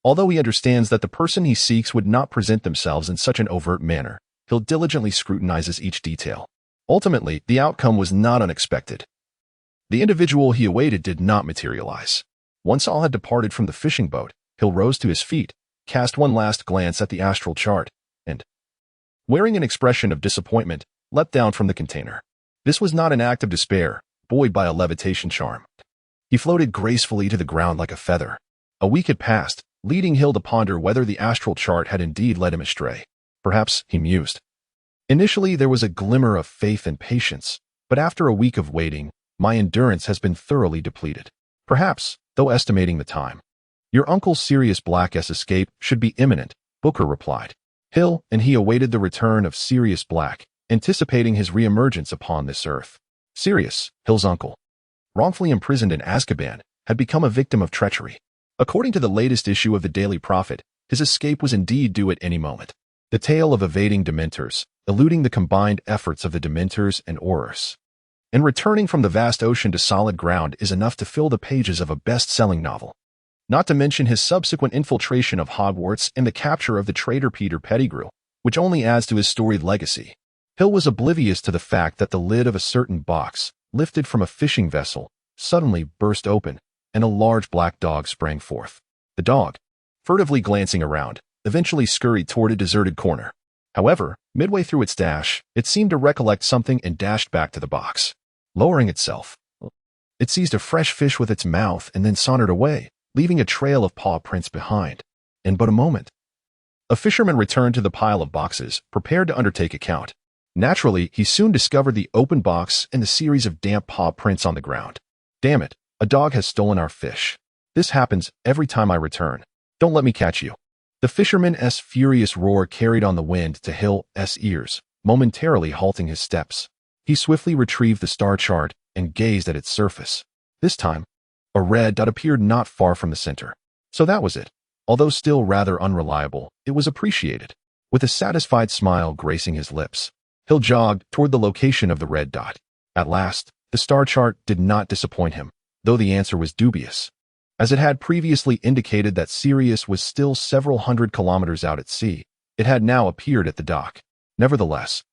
Although he understands that the person he seeks would not present themselves in such an overt manner, Hill diligently scrutinizes each detail. Ultimately, the outcome was not unexpected. The individual he awaited did not materialize. Once all had departed from the fishing boat, Hill rose to his feet, cast one last glance at the astral chart, and, wearing an expression of disappointment, leapt down from the container. This was not an act of despair, buoyed by a levitation charm. He floated gracefully to the ground like a feather. A week had passed, leading Hill to ponder whether the astral chart had indeed led him astray. Perhaps, he mused. Initially, there was a glimmer of faith and patience, but after a week of waiting, my endurance has been thoroughly depleted. Perhaps, though estimating the time, your Uncle Sirius Black's escape should be imminent, Booker replied. Hill and he awaited the return of Sirius Black, anticipating his reemergence upon this earth. Sirius, Hill's uncle, wrongfully imprisoned in Azkaban, had become a victim of treachery. According to the latest issue of the Daily Prophet, his escape was indeed due at any moment. The tale of evading Dementors, eluding the combined efforts of the Dementors and Aurors, and returning from the vast ocean to solid ground is enough to fill the pages of a best-selling novel. Not to mention his subsequent infiltration of Hogwarts and the capture of the traitor Peter Pettigrew, which only adds to his storied legacy. Hill was oblivious to the fact that the lid of a certain box, lifted from a fishing vessel, suddenly burst open, and a large black dog sprang forth. The dog, furtively glancing around, eventually scurried toward a deserted corner. However, midway through its dash, it seemed to recollect something and dashed back to the box. Lowering itself, it seized a fresh fish with its mouth and then sauntered away, leaving a trail of paw prints behind. In but a moment, a fisherman returned to the pile of boxes, prepared to undertake account. Naturally, he soon discovered the open box and the series of damp paw prints on the ground. Damn it, a dog has stolen our fish. This happens every time I return. Don't let me catch you. The fisherman's furious roar carried on the wind to Hill's ears, momentarily halting his steps. He swiftly retrieved the star chart and gazed at its surface. This time, a red dot appeared not far from the center. So that was it. Although still rather unreliable, it was appreciated. With a satisfied smile gracing his lips, Hill jogged toward the location of the red dot. At last, the star chart did not disappoint him, though the answer was dubious, as it had previously indicated that Sirius was still several hundred kilometers out at sea. It had now appeared at the dock. Nevertheless,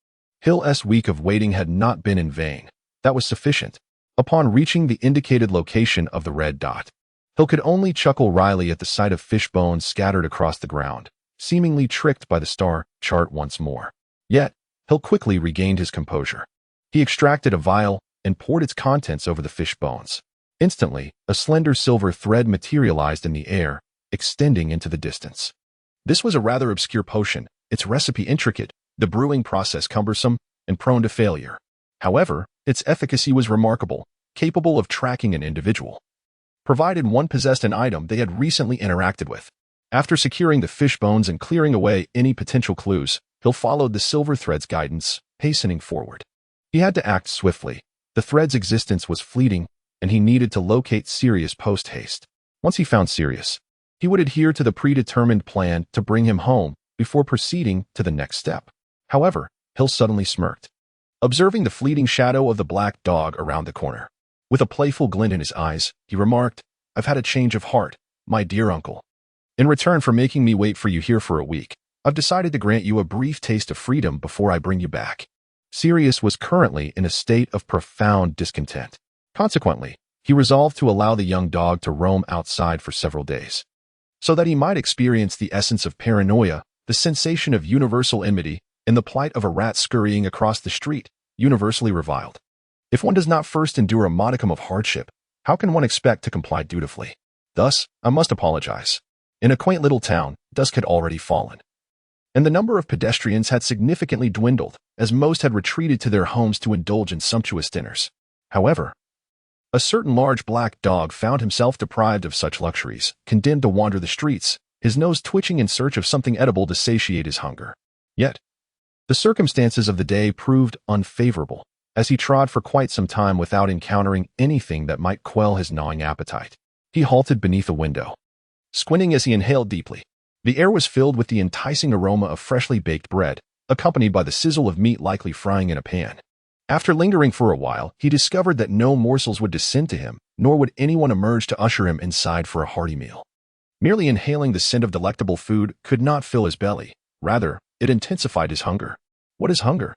Hill's week of waiting had not been in vain. That was sufficient. Upon reaching the indicated location of the red dot, Hill could only chuckle wryly at the sight of fish bones scattered across the ground, seemingly tricked by the star chart once more. Yet, Hill quickly regained his composure. He extracted a vial and poured its contents over the fish bones. Instantly, a slender silver thread materialized in the air, extending into the distance. This was a rather obscure potion, its recipe intricate, the brewing process cumbersome, and prone to failure. However, its efficacy was remarkable, capable of tracking an individual, provided one possessed an item they had recently interacted with. After securing the fish bones and clearing away any potential clues, Hill followed the silver thread's guidance, hastening forward. He had to act swiftly. The thread's existence was fleeting, and he needed to locate Sirius post-haste. Once he found Sirius, he would adhere to the predetermined plan to bring him home before proceeding to the next step. However, Hill suddenly smirked, observing the fleeting shadow of the black dog around the corner. With a playful glint in his eyes, he remarked, "I've had a change of heart, my dear uncle. In return for making me wait for you here for a week, I've decided to grant you a brief taste of freedom before I bring you back." Sirius was currently in a state of profound discontent. Consequently, he resolved to allow the young dog to roam outside for several days, so that he might experience the essence of paranoia, the sensation of universal enmity, and the plight of a rat scurrying across the street, universally reviled. If one does not first endure a modicum of hardship, how can one expect to comply dutifully? Thus, I must apologize. In a quaint little town, dusk had already fallen, and the number of pedestrians had significantly dwindled, as most had retreated to their homes to indulge in sumptuous dinners. However, a certain large black dog found himself deprived of such luxuries, condemned to wander the streets, his nose twitching in search of something edible to satiate his hunger. Yet, the circumstances of the day proved unfavorable, as he trod for quite some time without encountering anything that might quell his gnawing appetite. He halted beneath a window, squinting as he inhaled deeply. The air was filled with the enticing aroma of freshly baked bread, accompanied by the sizzle of meat likely frying in a pan. After lingering for a while, he discovered that no morsels would descend to him, nor would anyone emerge to usher him inside for a hearty meal. Merely inhaling the scent of delectable food could not fill his belly. Rather, it intensified his hunger. What is hunger?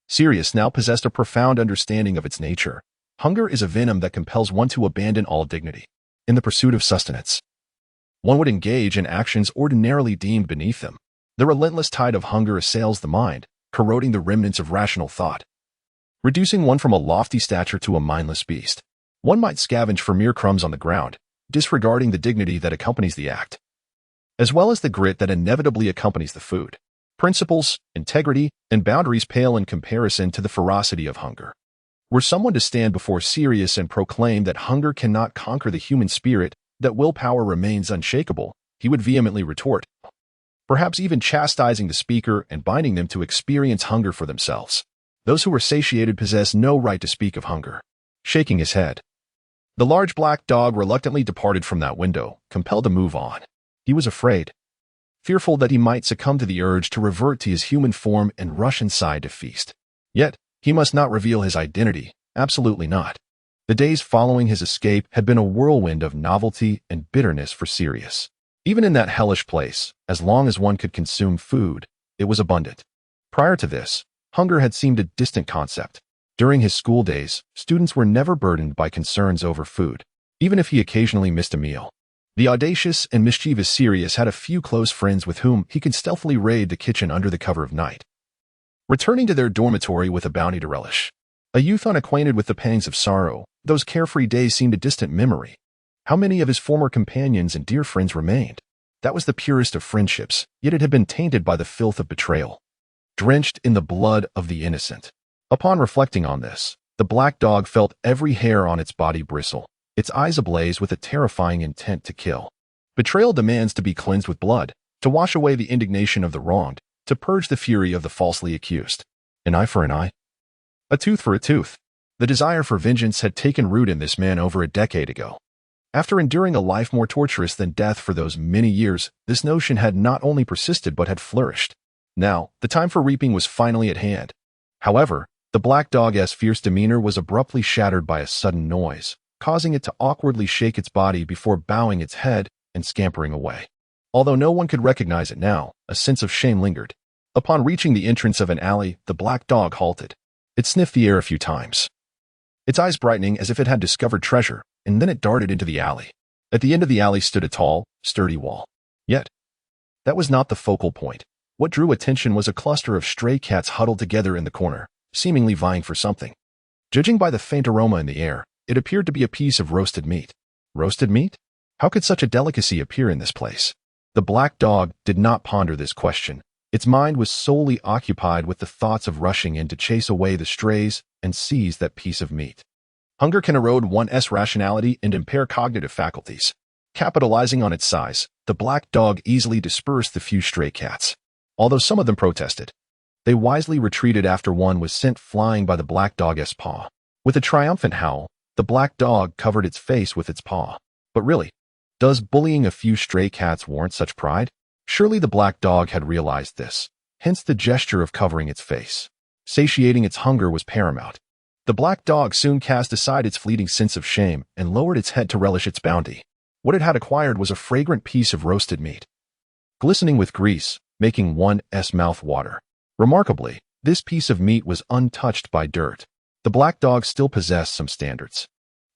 Sirius now possessed a profound understanding of its nature. Hunger is a venom that compels one to abandon all dignity. In the pursuit of sustenance, one would engage in actions ordinarily deemed beneath them. The relentless tide of hunger assails the mind, corroding the remnants of rational thought, reducing one from a lofty stature to a mindless beast. One might scavenge for mere crumbs on the ground, disregarding the dignity that accompanies the act, as well as the grit that inevitably accompanies the food. Principles, integrity, and boundaries pale in comparison to the ferocity of hunger. Were someone to stand before Sirius and proclaim that hunger cannot conquer the human spirit, that willpower remains unshakable, he would vehemently retort, perhaps even chastising the speaker and binding them to experience hunger for themselves. Those who are satiated possess no right to speak of hunger. Shaking his head, the large black dog reluctantly departed from that window, compelled to move on. He was afraid, fearful that he might succumb to the urge to revert to his human form and rush inside to feast. Yet, he must not reveal his identity, absolutely not. The days following his escape had been a whirlwind of novelty and bitterness for Sirius. Even in that hellish place, as long as one could consume food, it was abundant. Prior to this, hunger had seemed a distant concept. During his school days, students were never burdened by concerns over food, even if he occasionally missed a meal. The audacious and mischievous Sirius had a few close friends with whom he could stealthily raid the kitchen under the cover of night, returning to their dormitory with a bounty to relish. A youth unacquainted with the pangs of sorrow, those carefree days seemed a distant memory. How many of his former companions and dear friends remained? That was the purest of friendships, yet it had been tainted by the filth of betrayal, drenched in the blood of the innocent. Upon reflecting on this, the black dog felt every hair on its body bristle, its eyes ablaze with a terrifying intent to kill. Betrayal demands to be cleansed with blood, to wash away the indignation of the wronged, to purge the fury of the falsely accused. An eye for an eye, a tooth for a tooth. The desire for vengeance had taken root in this man over a decade ago. After enduring a life more torturous than death for those many years, this notion had not only persisted but had flourished. Now, the time for reaping was finally at hand. However, the black dog's fierce demeanor was abruptly shattered by a sudden noise, causing it to awkwardly shake its body before bowing its head and scampering away. Although no one could recognize it now, a sense of shame lingered. Upon reaching the entrance of an alley, the black dog halted. It sniffed the air a few times, its eyes brightening as if it had discovered treasure, and then it darted into the alley. At the end of the alley stood a tall, sturdy wall. Yet, that was not the focal point. What drew attention was a cluster of stray cats huddled together in the corner, seemingly vying for something. Judging by the faint aroma in the air, it appeared to be a piece of roasted meat. Roasted meat? How could such a delicacy appear in this place? The black dog did not ponder this question. Its mind was solely occupied with the thoughts of rushing in to chase away the strays and seize that piece of meat. Hunger can erode one's rationality and impair cognitive faculties. Capitalizing on its size, the black dog easily dispersed the few stray cats. Although some of them protested, they wisely retreated after one was sent flying by the black dog's paw. With a triumphant howl, the black dog covered its face with its paw. But really, does bullying a few stray cats warrant such pride? Surely the black dog had realized this, hence the gesture of covering its face. Satiating its hunger was paramount. The black dog soon cast aside its fleeting sense of shame and lowered its head to relish its bounty. What it had acquired was a fragrant piece of roasted meat, glistening with grease, making one's mouth water. Remarkably, this piece of meat was untouched by dirt. The black dog still possessed some standards.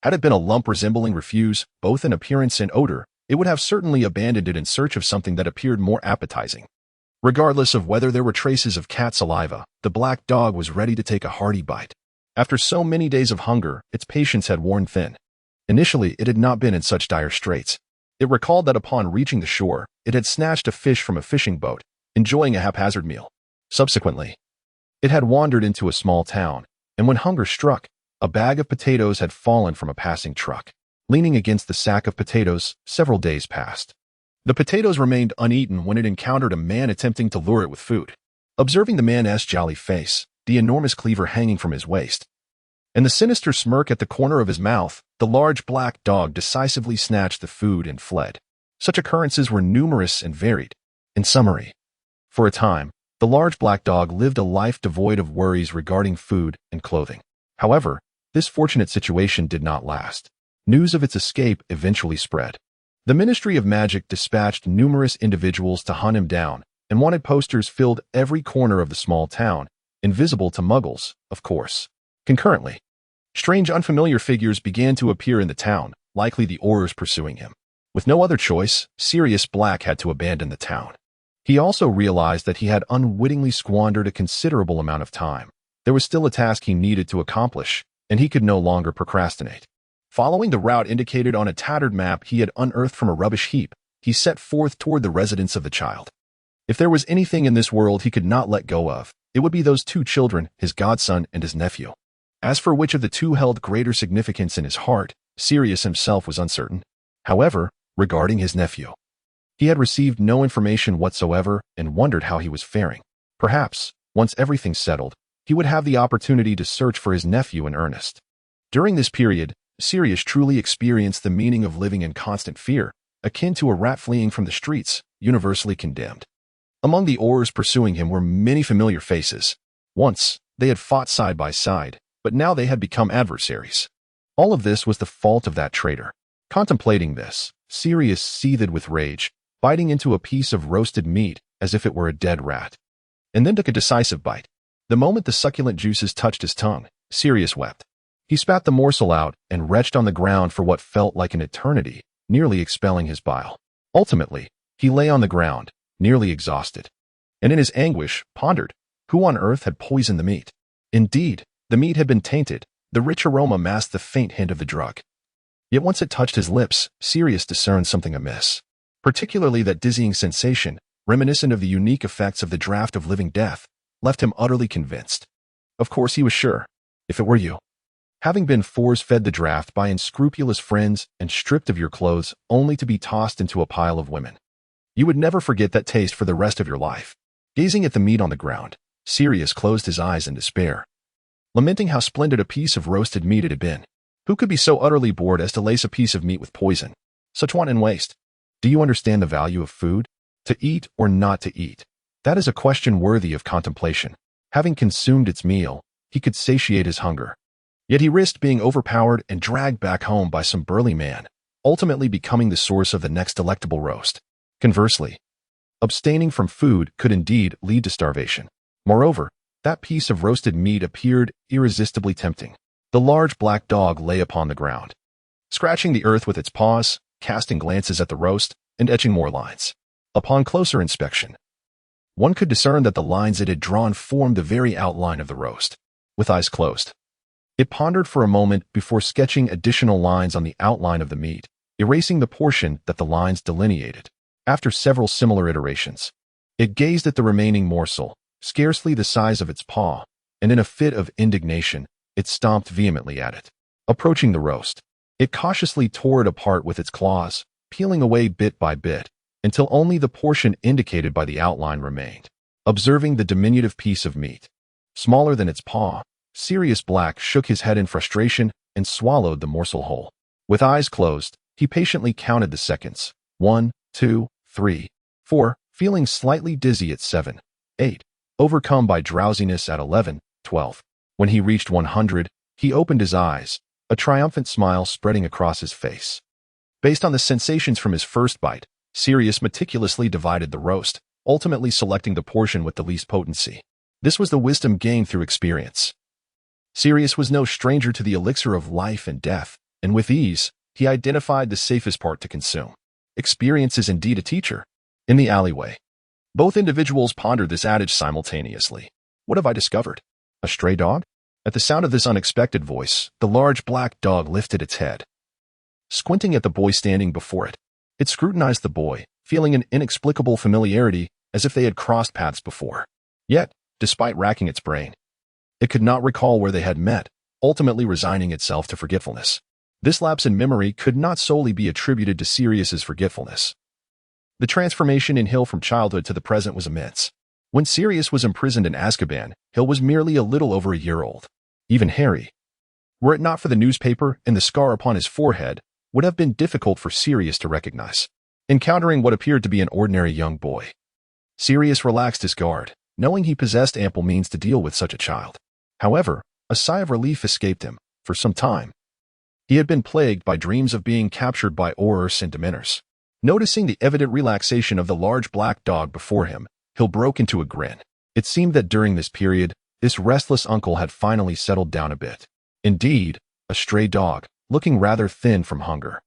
Had it been a lump resembling refuse, both in appearance and odor, it would have certainly abandoned it in search of something that appeared more appetizing. Regardless of whether there were traces of cat saliva, the black dog was ready to take a hearty bite. After so many days of hunger, its patience had worn thin. Initially, it had not been in such dire straits. It recalled that upon reaching the shore, it had snatched a fish from a fishing boat, enjoying a haphazard meal. Subsequently, it had wandered into a small town, and when hunger struck, a bag of potatoes had fallen from a passing truck. Leaning against the sack of potatoes, several days passed. The potatoes remained uneaten when it encountered a man attempting to lure it with food. Observing the man's jolly face, the enormous cleaver hanging from his waist, and the sinister smirk at the corner of his mouth, the large black dog decisively snatched the food and fled. Such occurrences were numerous and varied. In summary, for a time, the large black dog lived a life devoid of worries regarding food and clothing. However, this fortunate situation did not last. News of its escape eventually spread. The Ministry of Magic dispatched numerous individuals to hunt him down, and wanted posters filled every corner of the small town, invisible to muggles, of course. Concurrently, strange unfamiliar figures began to appear in the town, likely the Aurors pursuing him. With no other choice, Sirius Black had to abandon the town. He also realized that he had unwittingly squandered a considerable amount of time. There was still a task he needed to accomplish, and he could no longer procrastinate. Following the route indicated on a tattered map he had unearthed from a rubbish heap, he set forth toward the residence of the child. If there was anything in this world he could not let go of, it would be those two children, his godson and his nephew. As for which of the two held greater significance in his heart, Sirius himself was uncertain. However, regarding his nephew, he had received no information whatsoever and wondered how he was faring. Perhaps, once everything settled, he would have the opportunity to search for his nephew in earnest. During this period, Sirius truly experienced the meaning of living in constant fear, akin to a rat fleeing from the streets, universally condemned. Among the Aurors pursuing him were many familiar faces. Once, they had fought side by side, but now they had become adversaries. All of this was the fault of that traitor. Contemplating this, Sirius seethed with rage, biting into a piece of roasted meat as if it were a dead rat, and then took a decisive bite. The moment the succulent juices touched his tongue, Sirius wept. He spat the morsel out and retched on the ground for what felt like an eternity, nearly expelling his bile. Ultimately, he lay on the ground, nearly exhausted, and in his anguish, pondered, who on earth had poisoned the meat? Indeed, the meat had been tainted. The rich aroma masked the faint hint of the drug. Yet once it touched his lips, Sirius discerned something amiss. Particularly that dizzying sensation, reminiscent of the unique effects of the draught of living death, left him utterly convinced. Of course he was sure. If it were you, having been force-fed the draught by unscrupulous friends and stripped of your clothes only to be tossed into a pile of women, you would never forget that taste for the rest of your life. Gazing at the meat on the ground, Sirius closed his eyes in despair, lamenting how splendid a piece of roasted meat it had been. Who could be so utterly bored as to lace a piece of meat with poison? Such wanton waste. Do you understand the value of food? To eat or not to eat? That is a question worthy of contemplation. Having consumed its meal, he could satiate his hunger. Yet he risked being overpowered and dragged back home by some burly man, ultimately becoming the source of the next delectable roast. Conversely, abstaining from food could indeed lead to starvation. Moreover, that piece of roasted meat appeared irresistibly tempting. The large black dog lay upon the ground, scratching the earth with its paws, casting glances at the roast, and etching more lines. Upon closer inspection, one could discern that the lines it had drawn formed the very outline of the roast. With eyes closed, it pondered for a moment before sketching additional lines on the outline of the meat, erasing the portion that the lines delineated. After several similar iterations, it gazed at the remaining morsel, scarcely the size of its paw, and in a fit of indignation, it stomped vehemently at it. Approaching the roast, it cautiously tore it apart with its claws, peeling away bit by bit, until only the portion indicated by the outline remained. Observing the diminutive piece of meat, smaller than its paw, Sirius Black shook his head in frustration and swallowed the morsel whole. With eyes closed, he patiently counted the seconds. 1, 2, 3, 4, feeling slightly dizzy at 7, 8, overcome by drowsiness at 11, 12. When he reached 100, he opened his eyes, a triumphant smile spreading across his face. Based on the sensations from his first bite, Sirius meticulously divided the roast, ultimately selecting the portion with the least potency. This was the wisdom gained through experience. Sirius was no stranger to the elixir of life and death, and with ease, he identified the safest part to consume. Experience is indeed a teacher. In the alleyway, both individuals pondered this adage simultaneously. What have I discovered? A stray dog? At the sound of this unexpected voice, the large black dog lifted its head. Squinting at the boy standing before it, it scrutinized the boy, feeling an inexplicable familiarity as if they had crossed paths before. Yet, despite racking its brain, it could not recall where they had met, ultimately resigning itself to forgetfulness. This lapse in memory could not solely be attributed to Sirius's forgetfulness. The transformation in Hill from childhood to the present was immense. When Sirius was imprisoned in Azkaban, Hill was merely a little over a year old. Even Harry, were it not for the newspaper and the scar upon his forehead, would have been difficult for Sirius to recognize. Encountering what appeared to be an ordinary young boy, Sirius relaxed his guard, knowing he possessed ample means to deal with such a child. However, a sigh of relief escaped him. For some time, he had been plagued by dreams of being captured by Aurors and Dementors. Noticing the evident relaxation of the large black dog before him, Hill broke into a grin. It seemed that during this period, this restless uncle had finally settled down a bit. Indeed, a stray dog, looking rather thin from hunger.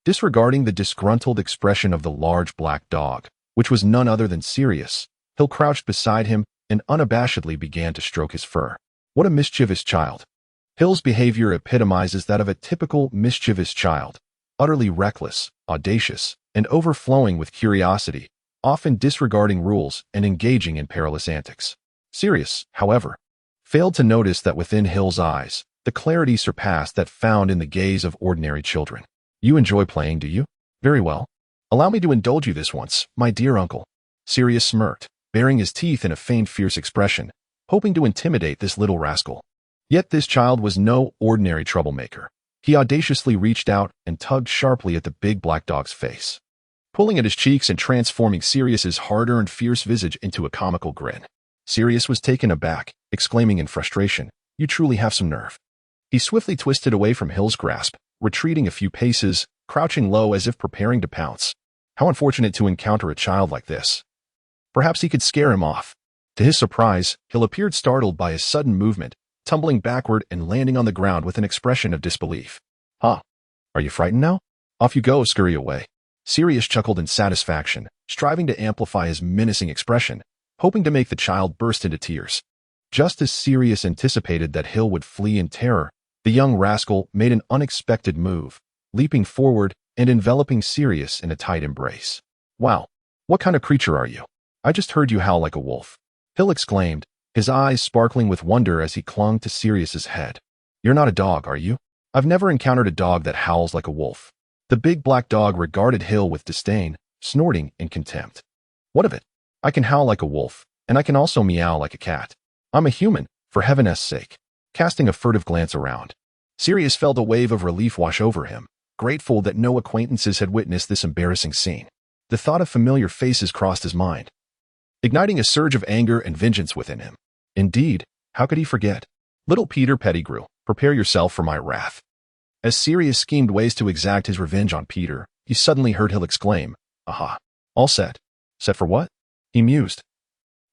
Disregarding the disgruntled expression of the large black dog, which was none other than Sirius, Hill crouched beside him and unabashedly began to stroke his fur. What a mischievous child. Hill's behavior epitomizes that of a typical mischievous child, utterly reckless, audacious, and overflowing with curiosity, often disregarding rules and engaging in perilous antics. Sirius, however, failed to notice that within Hill's eyes, the clarity surpassed that found in the gaze of ordinary children. You enjoy playing, do you? Very well. Allow me to indulge you this once, my dear uncle. Sirius smirked, baring his teeth in a feigned fierce expression, hoping to intimidate this little rascal. Yet this child was no ordinary troublemaker. He audaciously reached out and tugged sharply at the big black dog's face, pulling at his cheeks and transforming Sirius's hard-earned fierce visage into a comical grin. Sirius was taken aback, exclaiming in frustration, "You truly have some nerve." He swiftly twisted away from Hill's grasp, retreating a few paces, crouching low as if preparing to pounce. How unfortunate to encounter a child like this. Perhaps he could scare him off. To his surprise, Hill appeared startled by his sudden movement, tumbling backward and landing on the ground with an expression of disbelief. Huh? Are you frightened now? Off you go, scurry away. Sirius chuckled in satisfaction, striving to amplify his menacing expression, hoping to make the child burst into tears. Just as Sirius anticipated that Hill would flee in terror, the young rascal made an unexpected move, leaping forward and enveloping Sirius in a tight embrace. Wow, what kind of creature are you? I just heard you howl like a wolf. Hill exclaimed, his eyes sparkling with wonder as he clung to Sirius's head. You're not a dog, are you? I've never encountered a dog that howls like a wolf. The big black dog regarded Hill with disdain, snorting in contempt. What of it? I can howl like a wolf, and I can also meow like a cat. I'm a human, for heaven's sake. Casting a furtive glance around, Sirius felt a wave of relief wash over him, grateful that no acquaintances had witnessed this embarrassing scene. The thought of familiar faces crossed his mind, igniting a surge of anger and vengeance within him. Indeed, how could he forget? Little Peter Pettigrew, prepare yourself for my wrath. As Sirius schemed ways to exact his revenge on Peter, he suddenly heard Hill exclaim, Aha! All set. Set for what? He mused,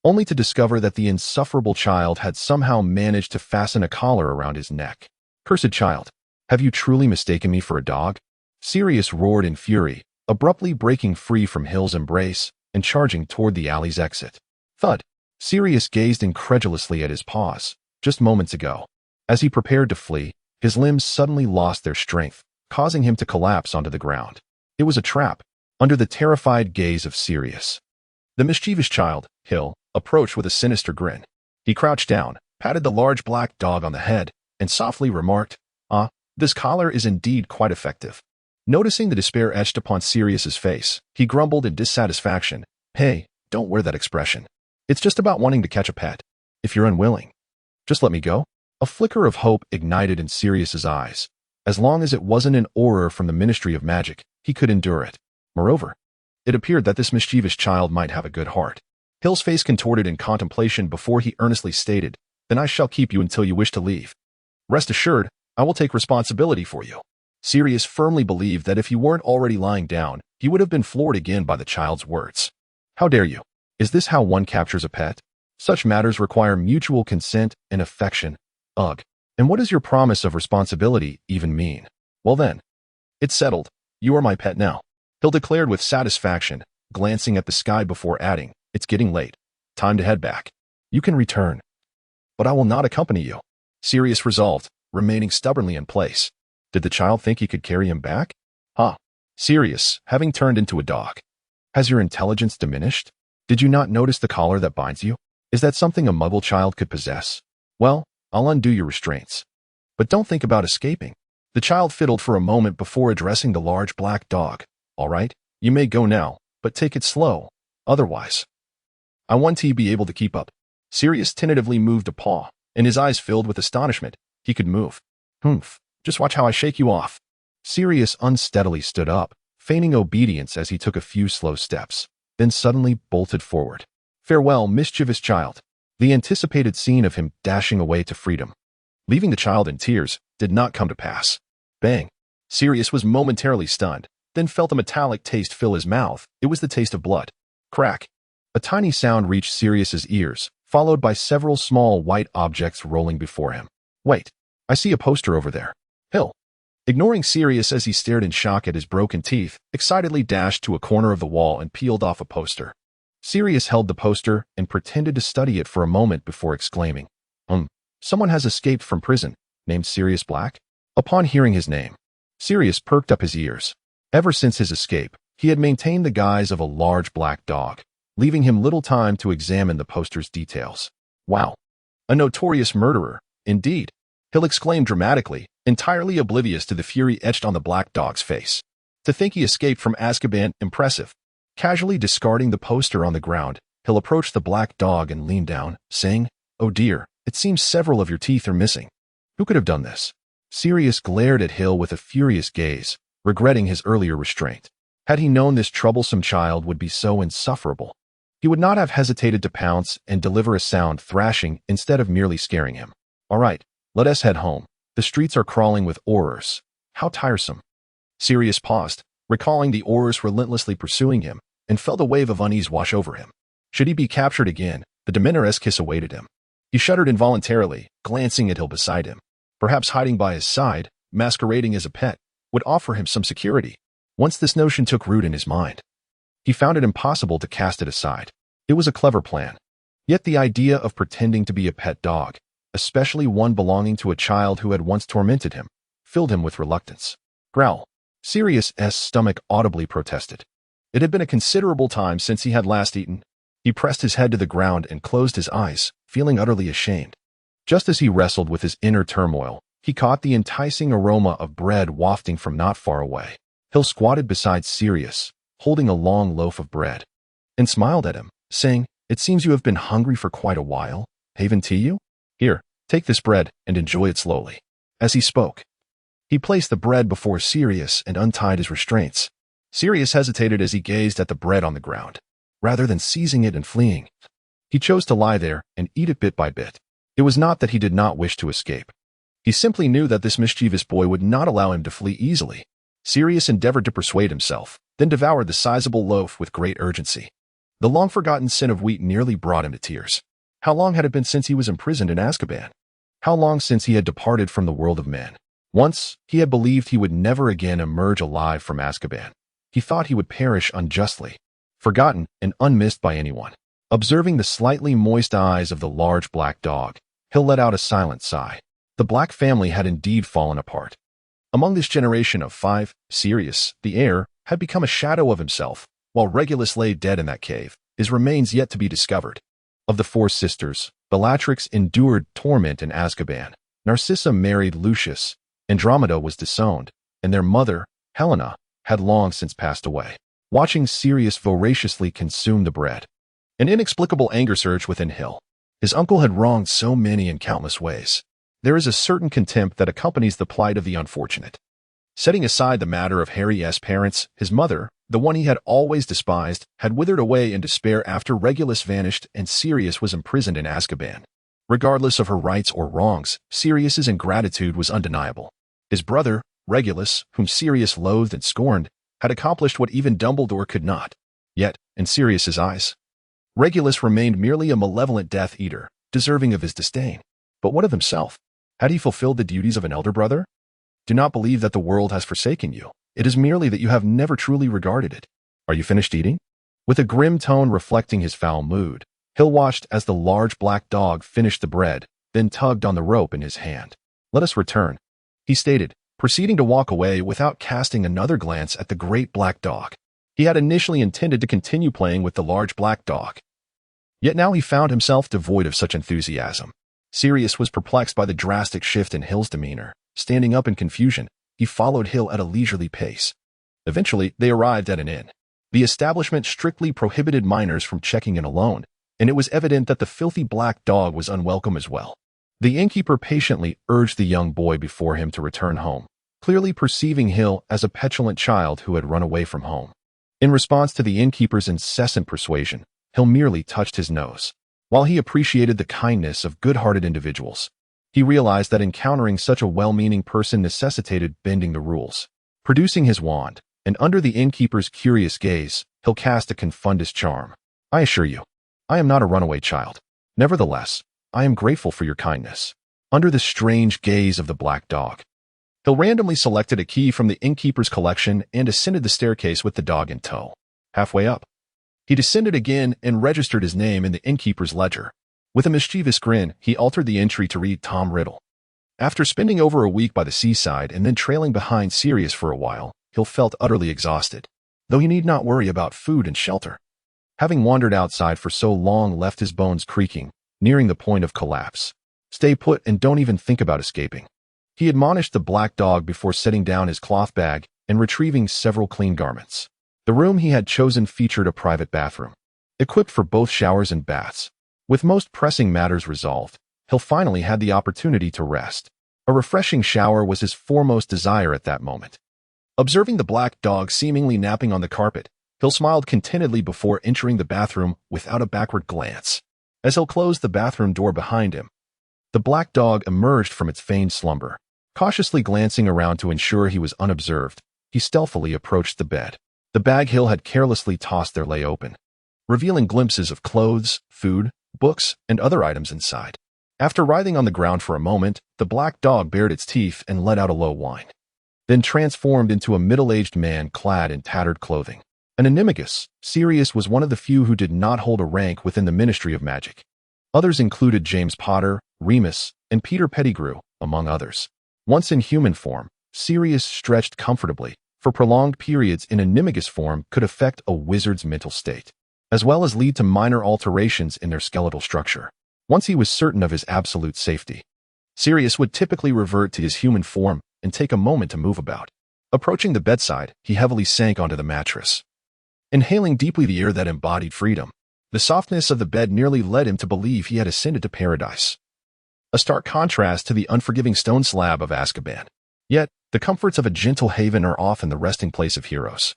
only to discover that the insufferable child had somehow managed to fasten a collar around his neck. Cursed child! Have you truly mistaken me for a dog? Sirius roared in fury, abruptly breaking free from Hill's embrace and charging toward the alley's exit. Thud! Sirius gazed incredulously at his paws, just moments ago. As he prepared to flee, his limbs suddenly lost their strength, causing him to collapse onto the ground. It was a trap, under the terrified gaze of Sirius. The mischievous child, Hill, approached with a sinister grin. He crouched down, patted the large black dog on the head, and softly remarked, "Ah, this collar is indeed quite effective." Noticing the despair etched upon Sirius's face, he grumbled in dissatisfaction, "Hey, don't wear that expression. It's just about wanting to catch a pet. If you're unwilling, just let me go." A flicker of hope ignited in Sirius's eyes. As long as it wasn't an aura from the Ministry of Magic, he could endure it. Moreover, it appeared that this mischievous child might have a good heart. Hill's face contorted in contemplation before he earnestly stated, "Then I shall keep you until you wish to leave. Rest assured, I will take responsibility for you." Sirius firmly believed that if he weren't already lying down, he would have been floored again by the child's words. "How dare you? Is this how one captures a pet? Such matters require mutual consent and affection. Ugh. And what does your promise of responsibility even mean?" "Well then, it's settled. You are my pet now," Hill declared with satisfaction, glancing at the sky before adding, "It's getting late. Time to head back. You can return, but I will not accompany you." Sirius resolved, remaining stubbornly in place. Did the child think he could carry him back? Sirius, having turned into a dog. Has your intelligence diminished? Did you not notice the collar that binds you? Is that something a muggle child could possess? Well, I'll undo your restraints. But don't think about escaping. The child fiddled for a moment before addressing the large black dog. "All right, you may go now, but take it slow. Otherwise, I want to be able to keep up." Sirius tentatively moved a paw, and his eyes filled with astonishment. He could move. "Humph, just watch how I shake you off." Sirius unsteadily stood up, feigning obedience as he took a few slow steps, then suddenly bolted forward. Farewell, mischievous child. The anticipated scene of him dashing away to freedom, leaving the child in tears, did not come to pass. Bang! Sirius was momentarily stunned, then felt a metallic taste fill his mouth. It was the taste of blood. Crack! A tiny sound reached Sirius's ears, followed by several small white objects rolling before him. "Wait, I see a poster over there." Hill, ignoring Sirius as he stared in shock at his broken teeth, excitedly dashed to a corner of the wall and peeled off a poster. Sirius held the poster and pretended to study it for a moment before exclaiming, Someone has escaped from prison, named Sirius Black?" Upon hearing his name, Sirius perked up his ears. Ever since his escape, he had maintained the guise of a large black dog, leaving him little time to examine the poster's details. "Wow, a notorious murderer, indeed," Hill exclaimed dramatically, entirely oblivious to the fury etched on the black dog's face. To think he escaped from Azkaban, impressive. Casually discarding the poster on the ground, Hill approached the black dog and leaned down, saying, "Oh dear, it seems several of your teeth are missing. Who could have done this?" Sirius glared at Hill with a furious gaze, regretting his earlier restraint. Had he known this troublesome child would be so insufferable, he would not have hesitated to pounce and deliver a sound thrashing instead of merely scaring him. "All right, let us head home. The streets are crawling with horrors. How tiresome." Sirius paused, recalling the horrors relentlessly pursuing him, and felt a wave of unease wash over him. Should he be captured again, the Dementor-esque kiss awaited him. He shuddered involuntarily, glancing at Hill beside him. Perhaps hiding by his side, masquerading as a pet, would offer him some security. Once this notion took root in his mind, he found it impossible to cast it aside. It was a clever plan. Yet the idea of pretending to be a pet dog, especially one belonging to a child who had once tormented him, filled him with reluctance. "Growl." Sirius's stomach audibly protested. It had been a considerable time since he had last eaten. He pressed his head to the ground and closed his eyes, feeling utterly ashamed. Just as he wrestled with his inner turmoil, he caught the enticing aroma of bread wafting from not far away. Hill squatted beside Sirius, holding a long loaf of bread, and smiled at him, saying, "It seems you have been hungry for quite a while. Haven tea you? Here, take this bread and enjoy it slowly." As he spoke, he placed the bread before Sirius and untied his restraints. Sirius hesitated as he gazed at the bread on the ground. Rather than seizing it and fleeing, he chose to lie there and eat it bit by bit. It was not that he did not wish to escape. He simply knew that this mischievous boy would not allow him to flee easily. Sirius endeavored to persuade himself, then devoured the sizable loaf with great urgency. The long-forgotten sin of wheat nearly brought him to tears. How long had it been since he was imprisoned in Azkaban? How long since he had departed from the world of men? Once, he had believed he would never again emerge alive from Azkaban. He thought he would perish unjustly, forgotten and unmissed by anyone. Observing the slightly moist eyes of the large black dog, Hill let out a silent sigh. The Black family had indeed fallen apart. Among this generation of 5, Sirius, the heir, had become a shadow of himself, while Regulus lay dead in that cave, his remains yet to be discovered. Of the 4 sisters, Bellatrix endured torment in Azkaban, Narcissa married Lucius, Andromeda was disowned, and their mother, Helena, had long since passed away. Watching Sirius voraciously consume the bread, an inexplicable anger surged within Hill. His uncle had wronged so many in countless ways. There is a certain contempt that accompanies the plight of the unfortunate. Setting aside the matter of Harry's parents, his mother, the one he had always despised, had withered away in despair after Regulus vanished and Sirius was imprisoned in Azkaban. Regardless of her rights or wrongs, Sirius's ingratitude was undeniable. His brother, Regulus, whom Sirius loathed and scorned, had accomplished what even Dumbledore could not. Yet, in Sirius's eyes, Regulus remained merely a malevolent Death Eater, deserving of his disdain. But what of himself? Had he fulfilled the duties of an elder brother? Do not believe that the world has forsaken you. It is merely that you have never truly regarded it. Are you finished eating? With a grim tone reflecting his foul mood, Hill watched as the large black dog finished the bread, then tugged on the rope in his hand. Let us return, he stated, proceeding to walk away without casting another glance at the great black dog. He had initially intended to continue playing with the large black dog. Yet now he found himself devoid of such enthusiasm. Sirius was perplexed by the drastic shift in Hill's demeanor. Standing up in confusion, he followed Hill at a leisurely pace. Eventually, they arrived at an inn. The establishment strictly prohibited minors from checking in alone, and it was evident that the filthy black dog was unwelcome as well. The innkeeper patiently urged the young boy before him to return home, clearly perceiving Hill as a petulant child who had run away from home. In response to the innkeeper's incessant persuasion, Hill merely touched his nose. While he appreciated the kindness of good-hearted individuals, he realized that encountering such a well-meaning person necessitated bending the rules. Producing his wand, and under the innkeeper's curious gaze, Hill cast a confundus charm. I assure you, I am not a runaway child. Nevertheless, I am grateful for your kindness. Under the strange gaze of the black dog, Hill randomly selected a key from the innkeeper's collection and ascended the staircase with the dog in tow. Halfway up, he descended again and registered his name in the innkeeper's ledger. With a mischievous grin, he altered the entry to read Tom Riddle. After spending over a week by the seaside and then trailing behind Sirius for a while, Hill felt utterly exhausted, though he need not worry about food and shelter. Having wandered outside for so long left his bones creaking, nearing the point of collapse. Stay put and don't even think about escaping. He admonished the black dog before setting down his cloth bag and retrieving several clean garments. The room he had chosen featured a private bathroom, equipped for both showers and baths. With most pressing matters resolved, Hill finally had the opportunity to rest. A refreshing shower was his foremost desire at that moment. Observing the black dog seemingly napping on the carpet, Hill smiled contentedly before entering the bathroom without a backward glance. As Hill closed the bathroom door behind him, the black dog emerged from its feigned slumber. Cautiously glancing around to ensure he was unobserved, he stealthily approached the bed. The bag Hill had carelessly tossed there lay open, revealing glimpses of clothes, food, books, and other items inside. After writhing on the ground for a moment, the black dog bared its teeth and let out a low whine, then transformed into a middle-aged man clad in tattered clothing. An animagus, Sirius was one of the few who did not hold a rank within the Ministry of Magic. Others included James Potter, Remus, and Peter Pettigrew, among others. Once in human form, Sirius stretched comfortably, for prolonged periods in animagus form could affect a wizard's mental state, as well as lead to minor alterations in their skeletal structure. Once he was certain of his absolute safety, Sirius would typically revert to his human form and take a moment to move about. Approaching the bedside, he heavily sank onto the mattress. Inhaling deeply the air that embodied freedom, the softness of the bed nearly led him to believe he had ascended to paradise. A stark contrast to the unforgiving stone slab of Azkaban. Yet, the comforts of a gentle haven are often the resting place of heroes.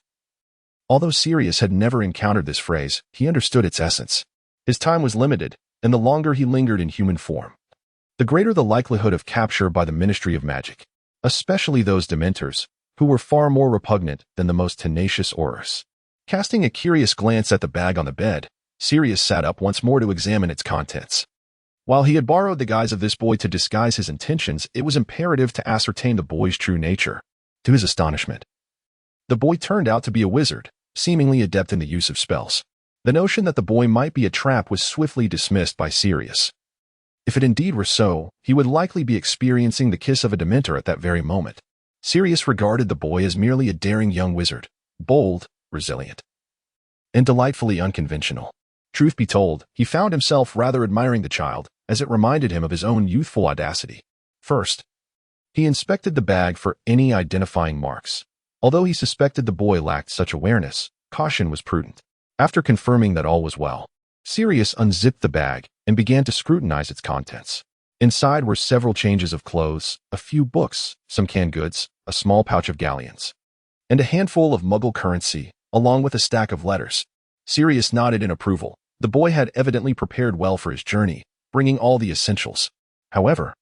Although Sirius had never encountered this phrase, he understood its essence. His time was limited, and the longer he lingered in human form, the greater the likelihood of capture by the Ministry of Magic, especially those Dementors, who were far more repugnant than the most tenacious Aurors. Casting a curious glance at the bag on the bed, Sirius sat up once more to examine its contents. While he had borrowed the guise of this boy to disguise his intentions, it was imperative to ascertain the boy's true nature. To his astonishment, the boy turned out to be a wizard, seemingly adept in the use of spells. The notion that the boy might be a trap was swiftly dismissed by Sirius. If it indeed were so, he would likely be experiencing the kiss of a Dementor at that very moment. Sirius regarded the boy as merely a daring young wizard, bold, resilient, and delightfully unconventional. Truth be told, he found himself rather admiring the child, as it reminded him of his own youthful audacity. First, he inspected the bag for any identifying marks. Although he suspected the boy lacked such awareness, caution was prudent. After confirming that all was well, Sirius unzipped the bag and began to scrutinize its contents. Inside were several changes of clothes, a few books, some canned goods, a small pouch of galleons, and a handful of Muggle currency, along with a stack of letters. Sirius nodded in approval. The boy had evidently prepared well for his journey, bringing all the essentials. However,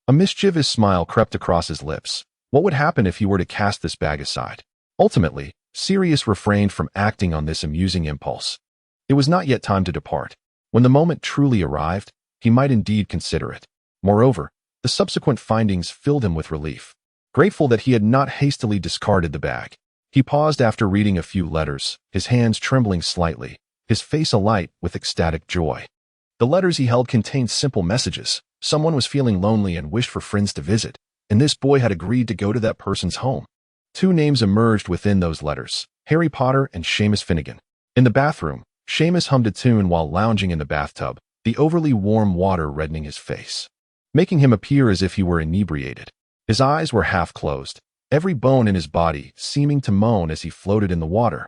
a mischievous smile crept across his lips. What would happen if he were to cast this bag aside? Ultimately, Sirius refrained from acting on this amusing impulse. It was not yet time to depart. When the moment truly arrived, he might indeed consider it. Moreover, the subsequent findings filled him with relief. Grateful that he had not hastily discarded the bag, he paused after reading a few letters, his hands trembling slightly, his face alight with ecstatic joy. The letters he held contained simple messages. Someone was feeling lonely and wished for friends to visit, and this boy had agreed to go to that person's home. Two names emerged within those letters: Harry Potter and Seamus Finnegan. In the bathroom, Seamus hummed a tune while lounging in the bathtub, the overly warm water reddening his face, making him appear as if he were inebriated. His eyes were half closed, every bone in his body seeming to moan as he floated in the water,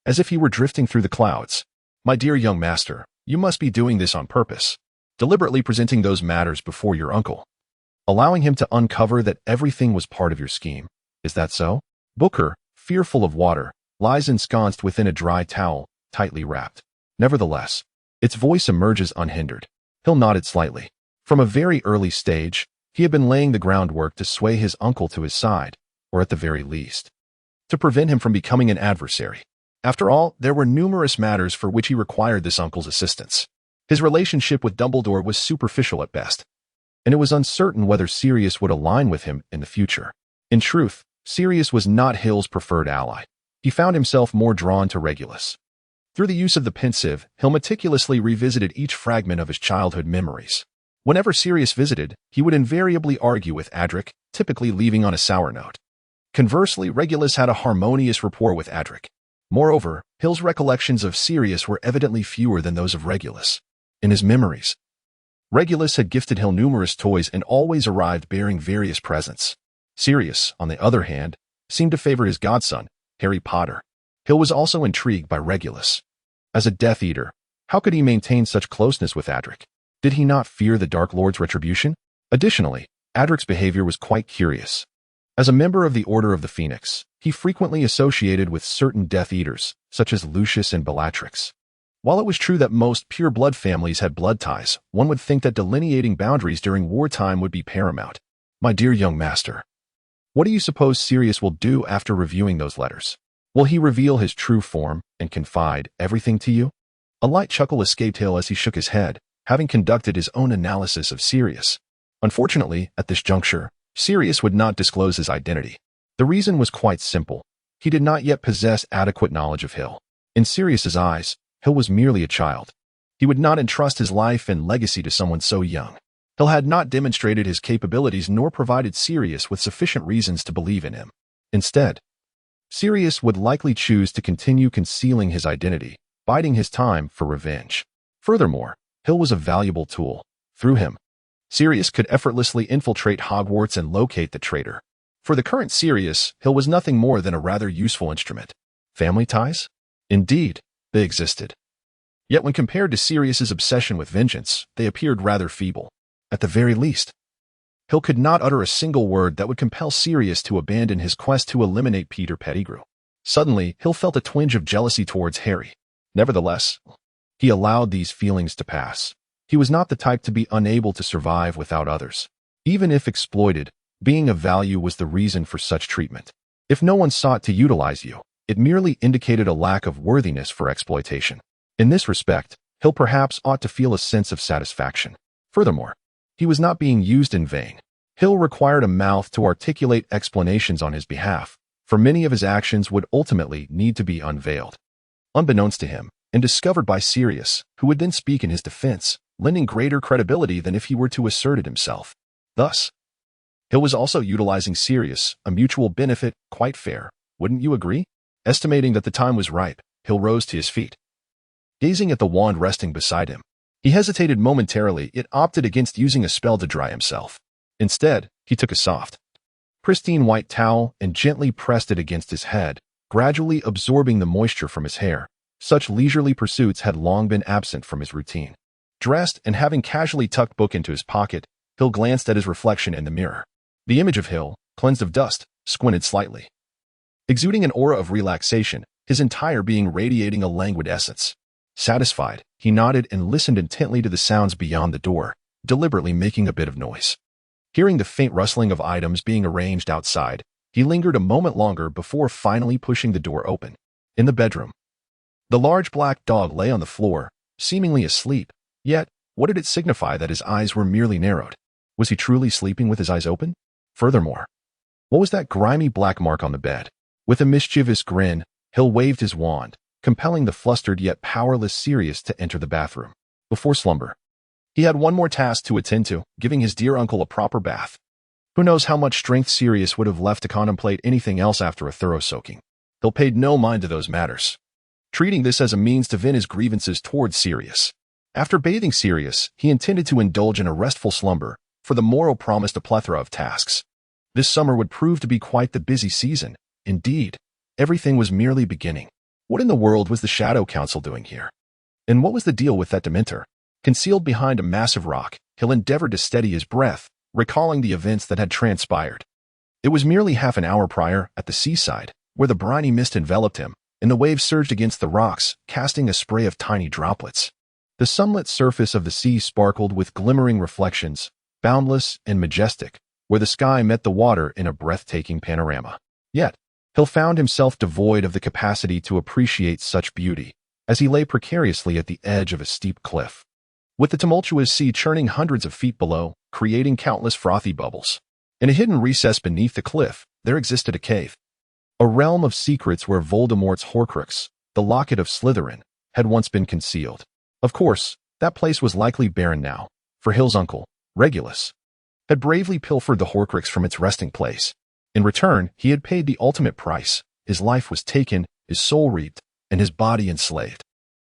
as if he were drifting through the clouds. My dear young master, you must be doing this on purpose, deliberately presenting those matters before your uncle, allowing him to uncover that everything was part of your scheme. Is that so? Booker, fearful of water, lies ensconced within a dry towel, tightly wrapped. Nevertheless, its voice emerges unhindered. Hill nodded slightly. From a very early stage, he had been laying the groundwork to sway his uncle to his side, or at the very least, to prevent him from becoming an adversary. After all, there were numerous matters for which he required this uncle's assistance. His relationship with Dumbledore was superficial at best, and it was uncertain whether Sirius would align with him in the future. In truth, Sirius was not Hill's preferred ally. He found himself more drawn to Regulus. Through the use of the pensieve, Hill meticulously revisited each fragment of his childhood memories. Whenever Sirius visited, he would invariably argue with Adric, typically leaving on a sour note. Conversely, Regulus had a harmonious rapport with Adric. Moreover, Hill's recollections of Sirius were evidently fewer than those of Regulus. In his memories, Regulus had gifted Hill numerous toys and always arrived bearing various presents. Sirius, on the other hand, seemed to favor his godson, Harry Potter. Hill was also intrigued by Regulus. As a Death Eater, how could he maintain such closeness with Adric? Did he not fear the Dark Lord's retribution? Additionally, Adric's behavior was quite curious. As a member of the Order of the Phoenix, he frequently associated with certain Death Eaters, such as Lucius and Bellatrix. While it was true that most pure-blood families had blood ties, one would think that delineating boundaries during wartime would be paramount. My dear young master, what do you suppose Sirius will do after reviewing those letters? Will he reveal his true form and confide everything to you? A light chuckle escaped Hill as he shook his head, having conducted his own analysis of Sirius. Unfortunately, at this juncture, Sirius would not disclose his identity. The reason was quite simple. He did not yet possess adequate knowledge of Hill. In Sirius's eyes, Hill was merely a child. He would not entrust his life and legacy to someone so young. Hill had not demonstrated his capabilities nor provided Sirius with sufficient reasons to believe in him. Instead, Sirius would likely choose to continue concealing his identity, biding his time for revenge. Furthermore, Hill was a valuable tool. Through him, Sirius could effortlessly infiltrate Hogwarts and locate the traitor. For the current Sirius, Hill was nothing more than a rather useful instrument. Family ties? Indeed, they existed. Yet when compared to Sirius's obsession with vengeance, they appeared rather feeble. At the very least, Hill could not utter a single word that would compel Sirius to abandon his quest to eliminate Peter Pettigrew. Suddenly, Hill felt a twinge of jealousy towards Harry. Nevertheless, he allowed these feelings to pass. He was not the type to be unable to survive without others. Even if exploited, being of value was the reason for such treatment. If no one sought to utilize you, it merely indicated a lack of worthiness for exploitation. In this respect, Hill perhaps ought to feel a sense of satisfaction. Furthermore, he was not being used in vain. Hill required a mouth to articulate explanations on his behalf, for many of his actions would ultimately need to be unveiled. Unbeknownst to him, and discovered by Sirius, who would then speak in his defense, lending greater credibility than if he were to assert it himself. Thus, Hill was also utilizing Sirius, a mutual benefit, quite fair, wouldn't you agree? Estimating that the time was ripe, Hill rose to his feet. Gazing at the wand resting beside him, he hesitated momentarily, yet opted against using a spell to dry himself. Instead, he took a soft, pristine white towel and gently pressed it against his head, gradually absorbing the moisture from his hair. Such leisurely pursuits had long been absent from his routine. Dressed and having casually tucked book into his pocket, Hill glanced at his reflection in the mirror. The image of Hill, cleansed of dust, squinted slightly. Exuding an aura of relaxation, his entire being radiating a languid essence. Satisfied, he nodded and listened intently to the sounds beyond the door, deliberately making a bit of noise. Hearing the faint rustling of items being arranged outside, he lingered a moment longer before finally pushing the door open. In the bedroom, the large black dog lay on the floor, seemingly asleep, yet what did it signify that his eyes were merely narrowed? Was he truly sleeping with his eyes open? Furthermore, what was that grimy black mark on the bed? With a mischievous grin, Hill waved his wand, compelling the flustered yet powerless Sirius to enter the bathroom. Before slumber, he had one more task to attend to, giving his dear uncle a proper bath. Who knows how much strength Sirius would have left to contemplate anything else after a thorough soaking. Hill paid no mind to those matters, treating this as a means to vent his grievances towards Sirius. After bathing Sirius, he intended to indulge in a restful slumber, for the morrow promised a plethora of tasks. This summer would prove to be quite the busy season. Indeed, everything was merely beginning. What in the world was the Shadow Council doing here? And what was the deal with that Dementor? Concealed behind a massive rock, Hill endeavored to steady his breath, recalling the events that had transpired. It was merely half an hour prior, at the seaside, where the briny mist enveloped him, and the waves surged against the rocks, casting a spray of tiny droplets. The sunlit surface of the sea sparkled with glimmering reflections, boundless and majestic, where the sky met the water in a breathtaking panorama. Yet, Hill found himself devoid of the capacity to appreciate such beauty, as he lay precariously at the edge of a steep cliff, with the tumultuous sea churning hundreds of feet below, creating countless frothy bubbles. In a hidden recess beneath the cliff, there existed a cave, a realm of secrets where Voldemort's Horcrux, the locket of Slytherin, had once been concealed. Of course, that place was likely barren now, for Hill's uncle, Regulus, had bravely pilfered the Horcrux from its resting place. In return, he had paid the ultimate price. His life was taken, his soul reaped, and his body enslaved.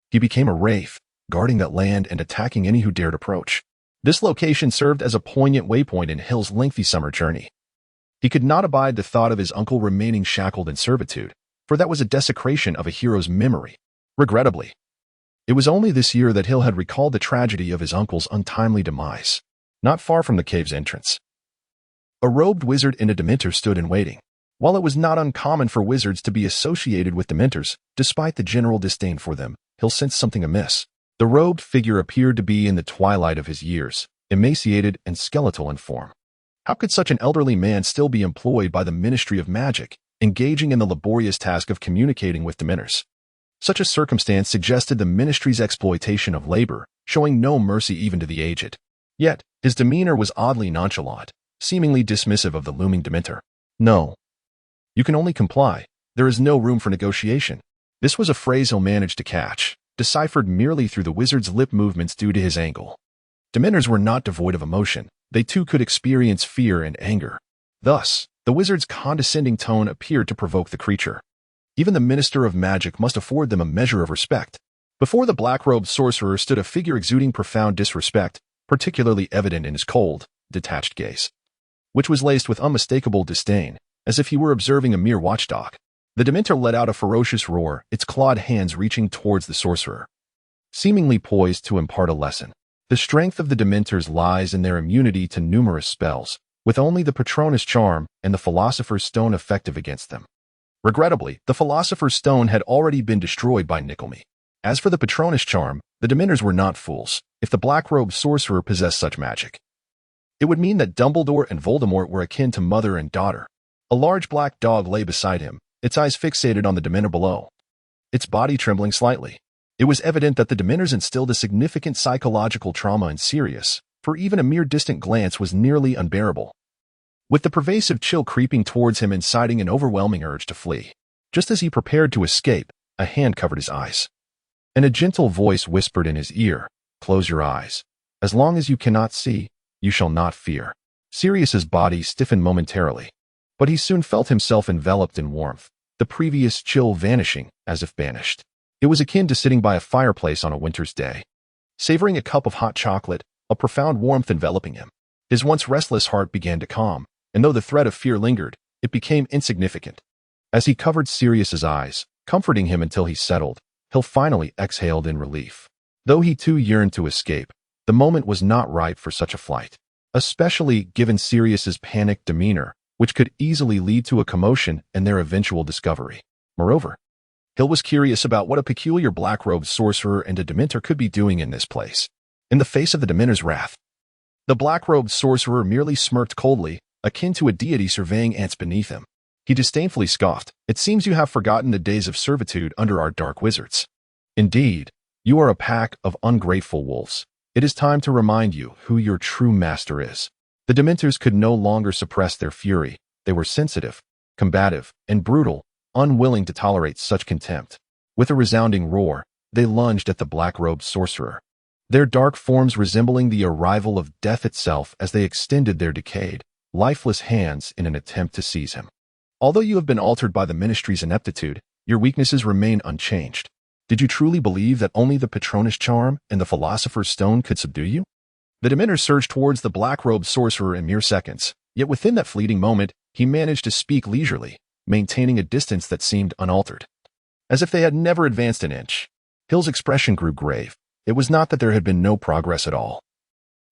He became a wraith, guarding that land and attacking any who dared approach. This location served as a poignant waypoint in Hill's lengthy summer journey. He could not abide the thought of his uncle remaining shackled in servitude, for that was a desecration of a hero's memory. Regrettably, it was only this year that Hill had recalled the tragedy of his uncle's untimely demise. Not far from the cave's entrance, a robed wizard and a Dementor stood in waiting. While it was not uncommon for wizards to be associated with Dementors, despite the general disdain for them, Hill sensed something amiss. The robed figure appeared to be in the twilight of his years, emaciated and skeletal in form. How could such an elderly man still be employed by the Ministry of Magic, engaging in the laborious task of communicating with Dementors? Such a circumstance suggested the Ministry's exploitation of labor, showing no mercy even to the aged. Yet, his demeanor was oddly nonchalant, seemingly dismissive of the looming Dementor. No. You can only comply. There is no room for negotiation. This was a phrase Hill managed to catch, deciphered merely through the wizard's lip movements due to his angle. Dementors were not devoid of emotion. They too could experience fear and anger. Thus, the wizard's condescending tone appeared to provoke the creature. Even the Minister of Magic must afford them a measure of respect. Before the black-robed sorcerer stood a figure exuding profound disrespect, particularly evident in his cold, detached gaze, which was laced with unmistakable disdain, as if he were observing a mere watchdog. The Dementor let out a ferocious roar, its clawed hands reaching towards the sorcerer, seemingly poised to impart a lesson. The strength of the Dementors lies in their immunity to numerous spells, with only the Patronus charm and the Philosopher's Stone effective against them. Regrettably, the Philosopher's Stone had already been destroyed by Nickelme. As for the Patronus charm, the Dementors were not fools. If the black-robed sorcerer possessed such magic, it would mean that Dumbledore and Voldemort were akin to mother and daughter. A large black dog lay beside him, its eyes fixated on the Dementor below, its body trembling slightly. It was evident that the Dementors instilled a significant psychological trauma in Sirius, for even a mere distant glance was nearly unbearable. With the pervasive chill creeping towards him, inciting an overwhelming urge to flee. Just as he prepared to escape, a hand covered his eyes. And a gentle voice whispered in his ear, "Close your eyes. As long as you cannot see, you shall not fear." Sirius's body stiffened momentarily, but he soon felt himself enveloped in warmth, the previous chill vanishing as if banished. It was akin to sitting by a fireplace on a winter's day, savoring a cup of hot chocolate, a profound warmth enveloping him. His once restless heart began to calm, and though the threat of fear lingered, it became insignificant. As he covered Sirius's eyes, comforting him until he settled, Hill finally exhaled in relief. Though he too yearned to escape, the moment was not ripe for such a flight, especially given Sirius's panicked demeanor, which could easily lead to a commotion and their eventual discovery. Moreover, Hill was curious about what a peculiar black-robed sorcerer and a Dementor could be doing in this place. In the face of the Dementor's wrath, the black-robed sorcerer merely smirked coldly, akin to a deity surveying ants beneath him. He disdainfully scoffed, "It seems you have forgotten the days of servitude under our dark wizards. Indeed, you are a pack of ungrateful wolves. It is time to remind you who your true master is." The Dementors could no longer suppress their fury. They were sensitive, combative, and brutal, unwilling to tolerate such contempt. With a resounding roar, they lunged at the black-robed sorcerer, their dark forms resembling the arrival of death itself as they extended their decayed, lifeless hands in an attempt to seize him. Although you have been altered by the ministry's ineptitude, your weaknesses remain unchanged. Did you truly believe that only the Patronus charm and the Philosopher's Stone could subdue you? The Dementor surged towards the black-robed sorcerer in mere seconds, yet within that fleeting moment, he managed to speak leisurely, maintaining a distance that seemed unaltered, as if they had never advanced an inch. Hill's expression grew grave. It was not that there had been no progress at all,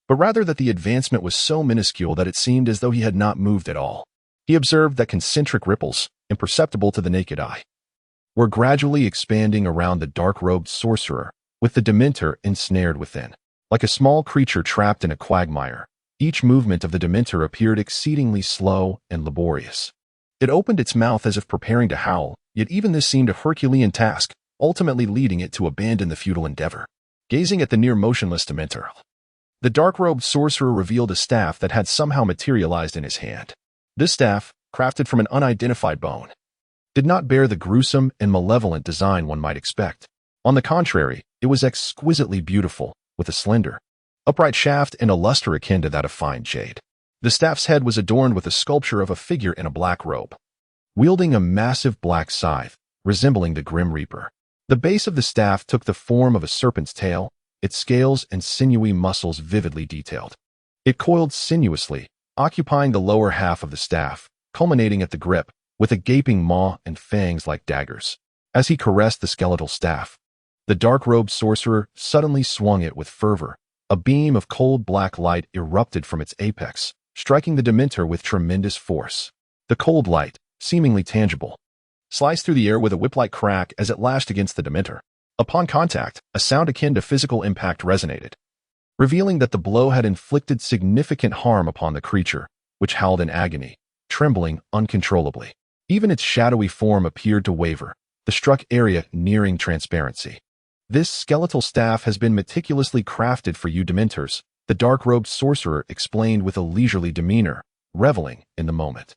but rather that the advancement was so minuscule that it seemed as though he had not moved at all. He observed that concentric ripples, imperceptible to the naked eye, were gradually expanding around the dark-robed sorcerer, with the Dementor ensnared within. Like a small creature trapped in a quagmire, each movement of the Dementor appeared exceedingly slow and laborious. It opened its mouth as if preparing to howl, yet even this seemed a Herculean task, ultimately leading it to abandon the futile endeavor. Gazing at the near-motionless Dementor, the dark-robed sorcerer revealed a staff that had somehow materialized in his hand. This staff, crafted from an unidentified bone, did not bear the gruesome and malevolent design one might expect. On the contrary, it was exquisitely beautiful, with a slender, upright shaft and a luster akin to that of fine jade. The staff's head was adorned with a sculpture of a figure in a black robe, wielding a massive black scythe, resembling the Grim Reaper. The base of the staff took the form of a serpent's tail, its scales and sinewy muscles vividly detailed. It coiled sinuously, occupying the lower half of the staff, culminating at the grip, with a gaping maw and fangs like daggers. As he caressed the skeletal staff, the dark-robed sorcerer suddenly swung it with fervor. A beam of cold black light erupted from its apex, striking the Dementor with tremendous force. The cold light, seemingly tangible, sliced through the air with a whip-like crack as it lashed against the Dementor. Upon contact, a sound akin to physical impact resonated, revealing that the blow had inflicted significant harm upon the creature, which howled in agony, trembling uncontrollably. Even its shadowy form appeared to waver, the struck area nearing transparency. "This skeletal staff has been meticulously crafted for you Dementors," the dark-robed sorcerer explained with a leisurely demeanor, reveling in the moment.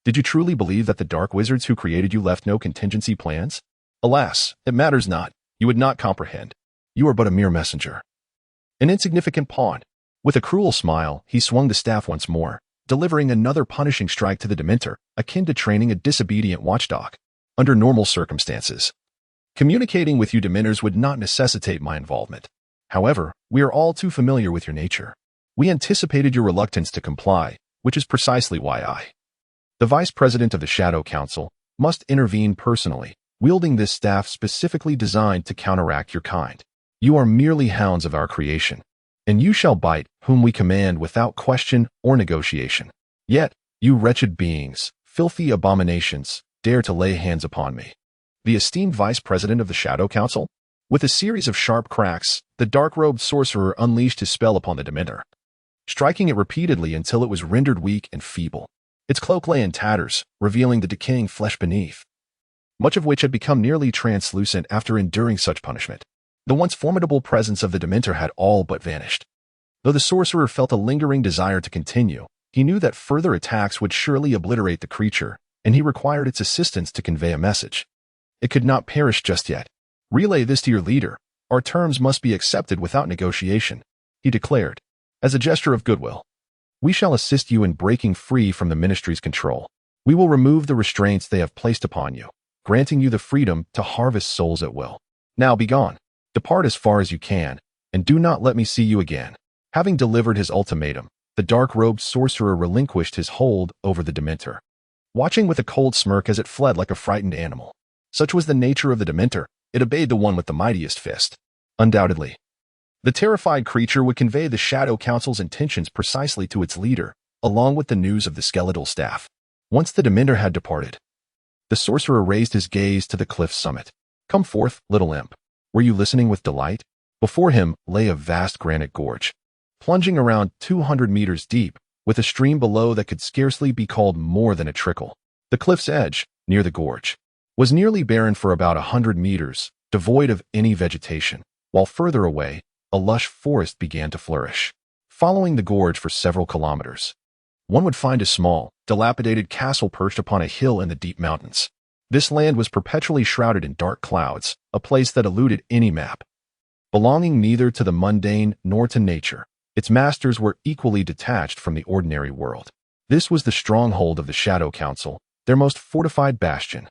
"Did you truly believe that the dark wizards who created you left no contingency plans? Alas, it matters not. You would not comprehend. You are but a mere messenger, an insignificant pawn." With a cruel smile, he swung the staff once more, delivering another punishing strike to the Dementor, akin to training a disobedient watchdog. "Under normal circumstances, communicating with you Dementors would not necessitate my involvement. However, we are all too familiar with your nature. We anticipated your reluctance to comply, which is precisely why I, the Vice President of the Shadow Council, must intervene personally, wielding this staff specifically designed to counteract your kind. You are merely hounds of our creation, and you shall bite whom we command without question or negotiation. Yet, you wretched beings, filthy abominations, dare to lay hands upon me, the esteemed Vice President of the Shadow Council?" With a series of sharp cracks, the dark-robed sorcerer unleashed his spell upon the Dementor, striking it repeatedly until it was rendered weak and feeble. Its cloak lay in tatters, revealing the decaying flesh beneath, much of which had become nearly translucent after enduring such punishment. The once formidable presence of the Dementor had all but vanished. Though the sorcerer felt a lingering desire to continue, he knew that further attacks would surely obliterate the creature, and he required its assistance to convey a message. It could not perish just yet. Relay this to your leader. Our terms must be accepted without negotiation, he declared. As a gesture of goodwill, we shall assist you in breaking free from the ministry's control. We will remove the restraints they have placed upon you, granting you the freedom to harvest souls at will. Now be gone. Depart as far as you can, and do not let me see you again. Having delivered his ultimatum, the dark-robed sorcerer relinquished his hold over the Dementor, watching with a cold smirk as it fled like a frightened animal. Such was the nature of the Dementor, it obeyed the one with the mightiest fist. Undoubtedly, the terrified creature would convey the Shadow Council's intentions precisely to its leader, along with the news of the skeletal staff. Once the Dementor had departed, the sorcerer raised his gaze to the cliff's summit. Come forth, little imp. Were you listening with delight? Before him lay a vast granite gorge, plunging around 200 meters deep, with a stream below that could scarcely be called more than a trickle. The cliff's edge, near the gorge, was nearly barren for about 100 meters, devoid of any vegetation, while further away, a lush forest began to flourish. Following the gorge for several kilometers, one would find a small, dilapidated castle perched upon a hill in the deep mountains. This land was perpetually shrouded in dark clouds, a place that eluded any map. Belonging neither to the mundane nor to nature, its masters were equally detached from the ordinary world. This was the stronghold of the Shadow Council, their most fortified bastion.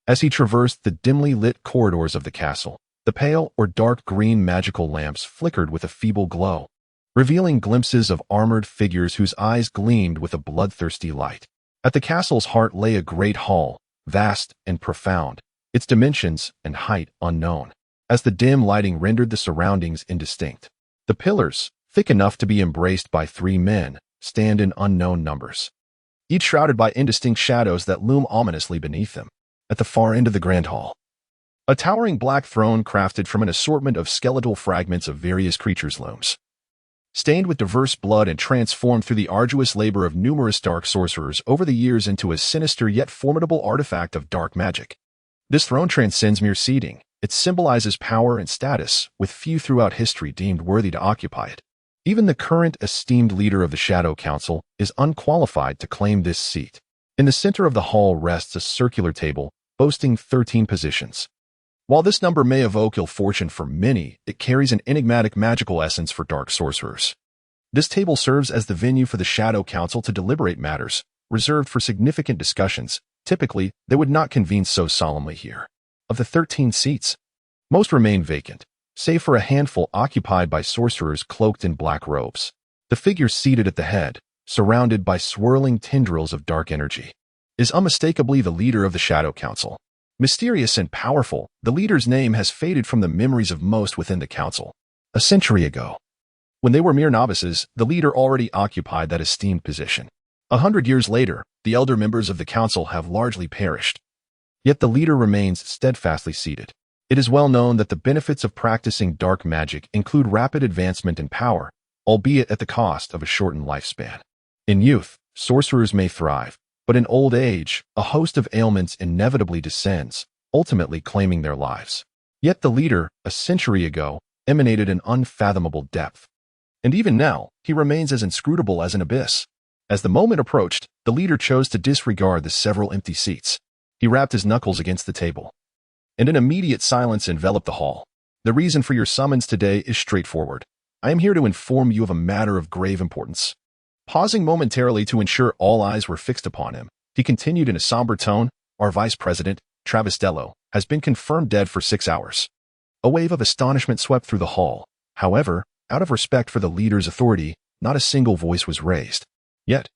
As he traversed the dimly lit corridors of the castle, the pale or dark green magical lamps flickered with a feeble glow, revealing glimpses of armored figures whose eyes gleamed with a bloodthirsty light. At the castle's heart lay a great hall, vast and profound, its dimensions and height unknown, as the dim lighting rendered the surroundings indistinct. The pillars, thick enough to be embraced by 3 men, stand in unknown numbers, each shrouded by indistinct shadows that loom ominously beneath them. At the far end of the grand hall, a towering black throne crafted from an assortment of skeletal fragments of various creatures looms, stained with diverse blood and transformed through the arduous labor of numerous dark sorcerers over the years into a sinister yet formidable artifact of dark magic. This throne transcends mere seating. It symbolizes power and status, with few throughout history deemed worthy to occupy it. Even the current esteemed leader of the Shadow Council is unqualified to claim this seat. In the center of the hall rests a circular table, boasting 13 positions. While this number may evoke ill fortune for many, it carries an enigmatic magical essence for dark sorcerers. This table serves as the venue for the Shadow Council to deliberate matters, reserved for significant discussions. Typically, they would not convene so solemnly here. Of the 13 seats, most remain vacant, save for a handful occupied by sorcerers cloaked in black robes. The figure seated at the head, surrounded by swirling tendrils of dark energy, is unmistakably the leader of the Shadow Council. Mysterious and powerful, the leader's name has faded from the memories of most within the council. A century ago, when they were mere novices, the leader already occupied that esteemed position. 100 years later, the elder members of the council have largely perished. Yet the leader remains steadfastly seated. It is well known that the benefits of practicing dark magic include rapid advancement in power, albeit at the cost of a shortened lifespan. In youth, sorcerers may thrive, but in old age, a host of ailments inevitably descends, ultimately claiming their lives. Yet the leader, a century ago, emanated an unfathomable depth. And even now, he remains as inscrutable as an abyss. As the moment approached, the leader chose to disregard the several empty seats. He rapped his knuckles against the table, and an immediate silence enveloped the hall. The reason for your summons today is straightforward. I am here to inform you of a matter of grave importance. Pausing momentarily to ensure all eyes were fixed upon him, he continued in a somber tone, our vice president, Travis Dello, has been confirmed dead for 6 hours. A wave of astonishment swept through the hall. However, out of respect for the leader's authority, not a single voice was raised. Yet,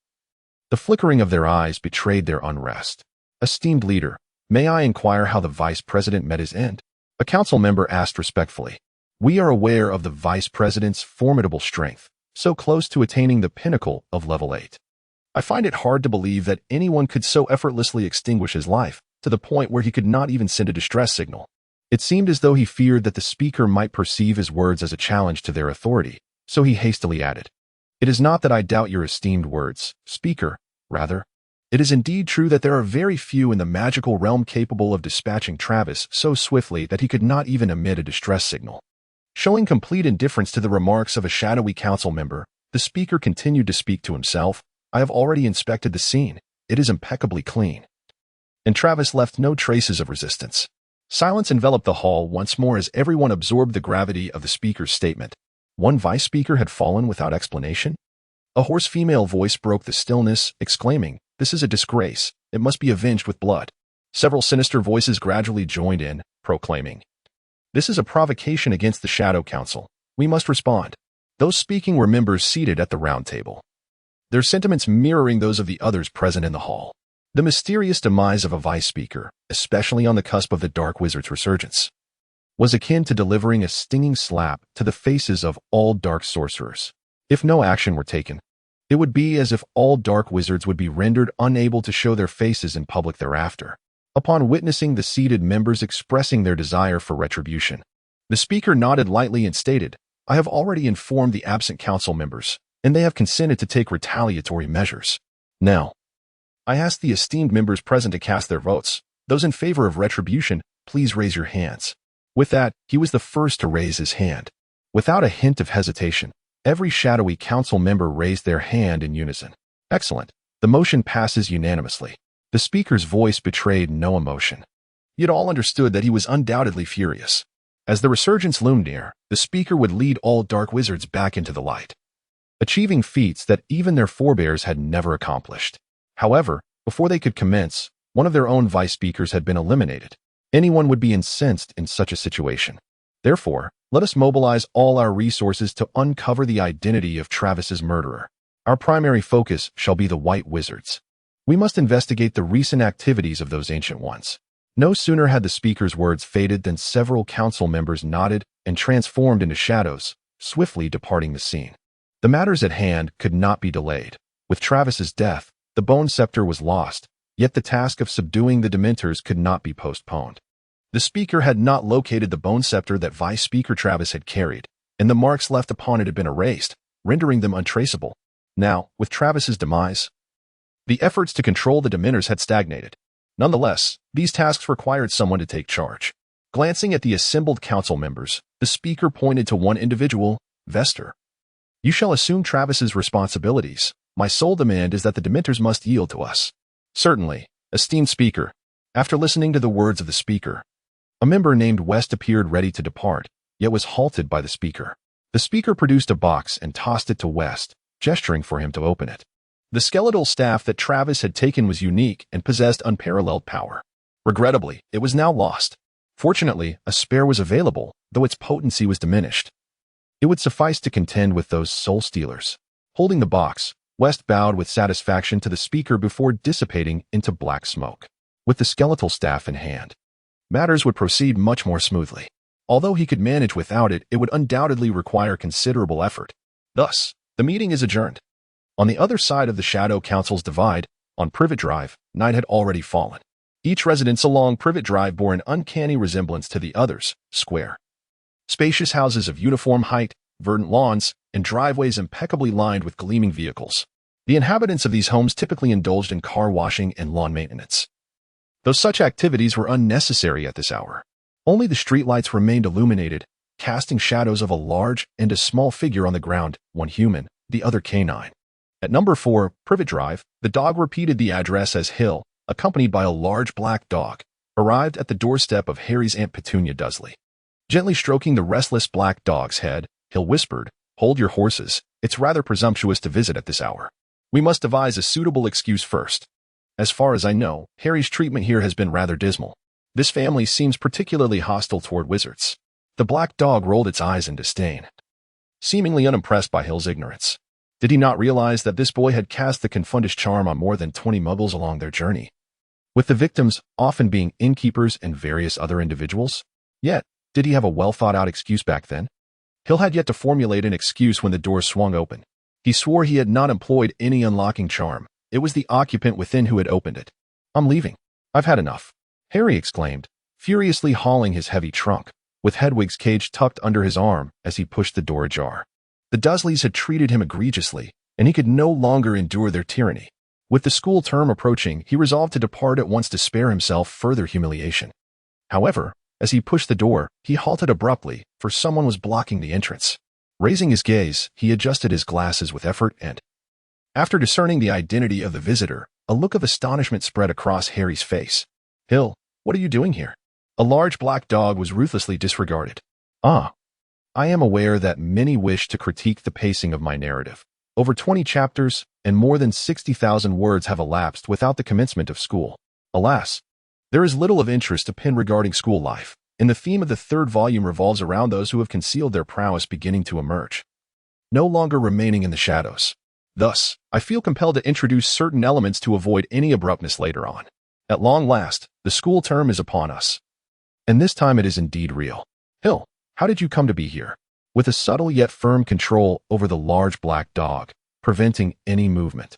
the flickering of their eyes betrayed their unrest. Esteemed leader, may I inquire how the vice president met his end? A council member asked respectfully. We are aware of the vice president's formidable strength, so close to attaining the pinnacle of level 8. I find it hard to believe that anyone could so effortlessly extinguish his life, to the point where he could not even send a distress signal. It seemed as though he feared that the speaker might perceive his words as a challenge to their authority, so he hastily added, It is not that I doubt your esteemed words, speaker, rather. It is indeed true that there are very few in the magical realm capable of dispatching Travis so swiftly that he could not even emit a distress signal. Showing complete indifference to the remarks of a shadowy council member, the speaker continued to speak to himself. I have already inspected the scene. It is impeccably clean. And Travis left no traces of resistance. Silence enveloped the hall once more as everyone absorbed the gravity of the speaker's statement. One vice speaker had fallen without explanation? A hoarse female voice broke the stillness, exclaiming, "This is a disgrace. It must be avenged with blood." Several sinister voices gradually joined in, proclaiming, "This is a provocation against the Shadow Council. We must respond." Those speaking were members seated at the round table, their sentiments mirroring those of the others present in the hall. The mysterious demise of a vice speaker, especially on the cusp of the Dark Wizard's resurgence, was akin to delivering a stinging slap to the faces of all dark sorcerers. If no action were taken, it would be as if all dark wizards would be rendered unable to show their faces in public thereafter. Upon witnessing the seated members expressing their desire for retribution, the speaker nodded lightly and stated, "I have already informed the absent council members, and they have consented to take retaliatory measures. Now, I ask the esteemed members present to cast their votes. Those in favor of retribution, please raise your hands." With that, he was the first to raise his hand. Without a hint of hesitation, every shadowy council member raised their hand in unison. Excellent. The motion passes unanimously. The speaker's voice betrayed no emotion. Yet all understood that he was undoubtedly furious. As the resurgence loomed near, the speaker would lead all dark wizards back into the light, achieving feats that even their forebears had never accomplished. However, before they could commence, one of their own vice speakers had been eliminated. Anyone would be incensed in such a situation. Therefore, let us mobilize all our resources to uncover the identity of Travis's murderer. Our primary focus shall be the White Wizards. We must investigate the recent activities of those ancient ones. No sooner had the speaker's words faded than several council members nodded and transformed into shadows, swiftly departing the scene. The matters at hand could not be delayed. With Travis's death, the Bone Scepter was lost, yet the task of subduing the Dementors could not be postponed. The speaker had not located the Bone Scepter that Vice Speaker Travis had carried, and the marks left upon it had been erased, rendering them untraceable. Now, with Travis's demise, the efforts to control the Dementors had stagnated. Nonetheless, these tasks required someone to take charge. Glancing at the assembled council members, the speaker pointed to one individual, Vester. "You shall assume Travis's responsibilities. My sole demand is that the Dementors must yield to us." "Certainly, esteemed speaker." After listening to the words of the speaker, a member named West appeared ready to depart, yet was halted by the speaker. The speaker produced a box and tossed it to West, gesturing for him to open it. The skeletal staff that Travis had taken was unique and possessed unparalleled power. Regrettably, it was now lost. Fortunately, a spare was available, though its potency was diminished. It would suffice to contend with those soul stealers. Holding the box, West bowed with satisfaction to the speaker before dissipating into black smoke. With the skeletal staff in hand, matters would proceed much more smoothly. Although he could manage without it, it would undoubtedly require considerable effort. Thus, the meeting is adjourned. On the other side of the Shadow Council's divide, on Privet Drive, night had already fallen. Each residence along Privet Drive bore an uncanny resemblance to the others, square. Spacious houses of uniform height, verdant lawns, and driveways impeccably lined with gleaming vehicles. The inhabitants of these homes typically indulged in car washing and lawn maintenance, though such activities were unnecessary at this hour. Only the streetlights remained illuminated, casting shadows of a large and a small figure on the ground, one human, the other canine. At number 4, Privet Drive, the dog repeated the address as Hill, accompanied by a large black dog, arrived at the doorstep of Harry's Aunt Petunia Dudley. Gently stroking the restless black dog's head, Hill whispered, "Hold your horses. It's rather presumptuous to visit at this hour. We must devise a suitable excuse first. As far as I know, Harry's treatment here has been rather dismal. This family seems particularly hostile toward wizards." The black dog rolled its eyes in disdain, seemingly unimpressed by Hill's ignorance. Did he not realize that this boy had cast the confundish charm on more than 20 muggles along their journey, with the victims often being innkeepers and various other individuals? Yet, did he have a well-thought-out excuse back then? Hill had yet to formulate an excuse when the door swung open. He swore he had not employed any unlocking charm. It was the occupant within who had opened it. "I'm leaving. I've had enough," Harry exclaimed, furiously hauling his heavy trunk, with Hedwig's cage tucked under his arm as he pushed the door ajar. The Dursleys had treated him egregiously, and he could no longer endure their tyranny. With the school term approaching, he resolved to depart at once to spare himself further humiliation. However, as he pushed the door, he halted abruptly, for someone was blocking the entrance. Raising his gaze, he adjusted his glasses with effort and, after discerning the identity of the visitor, a look of astonishment spread across Harry's face. "Hill, what are you doing here?" A large black dog was ruthlessly disregarded. "Ah, I am aware that many wish to critique the pacing of my narrative. Over 20 chapters and more than 60,000 words have elapsed without the commencement of school. Alas, there is little of interest to pin regarding school life, and the theme of the third volume revolves around those who have concealed their prowess beginning to emerge, no longer remaining in the shadows. Thus, I feel compelled to introduce certain elements to avoid any abruptness later on. At long last, the school term is upon us. And this time it is indeed real. Hill, how did you come to be here?" With a subtle yet firm control over the large black dog, preventing any movement,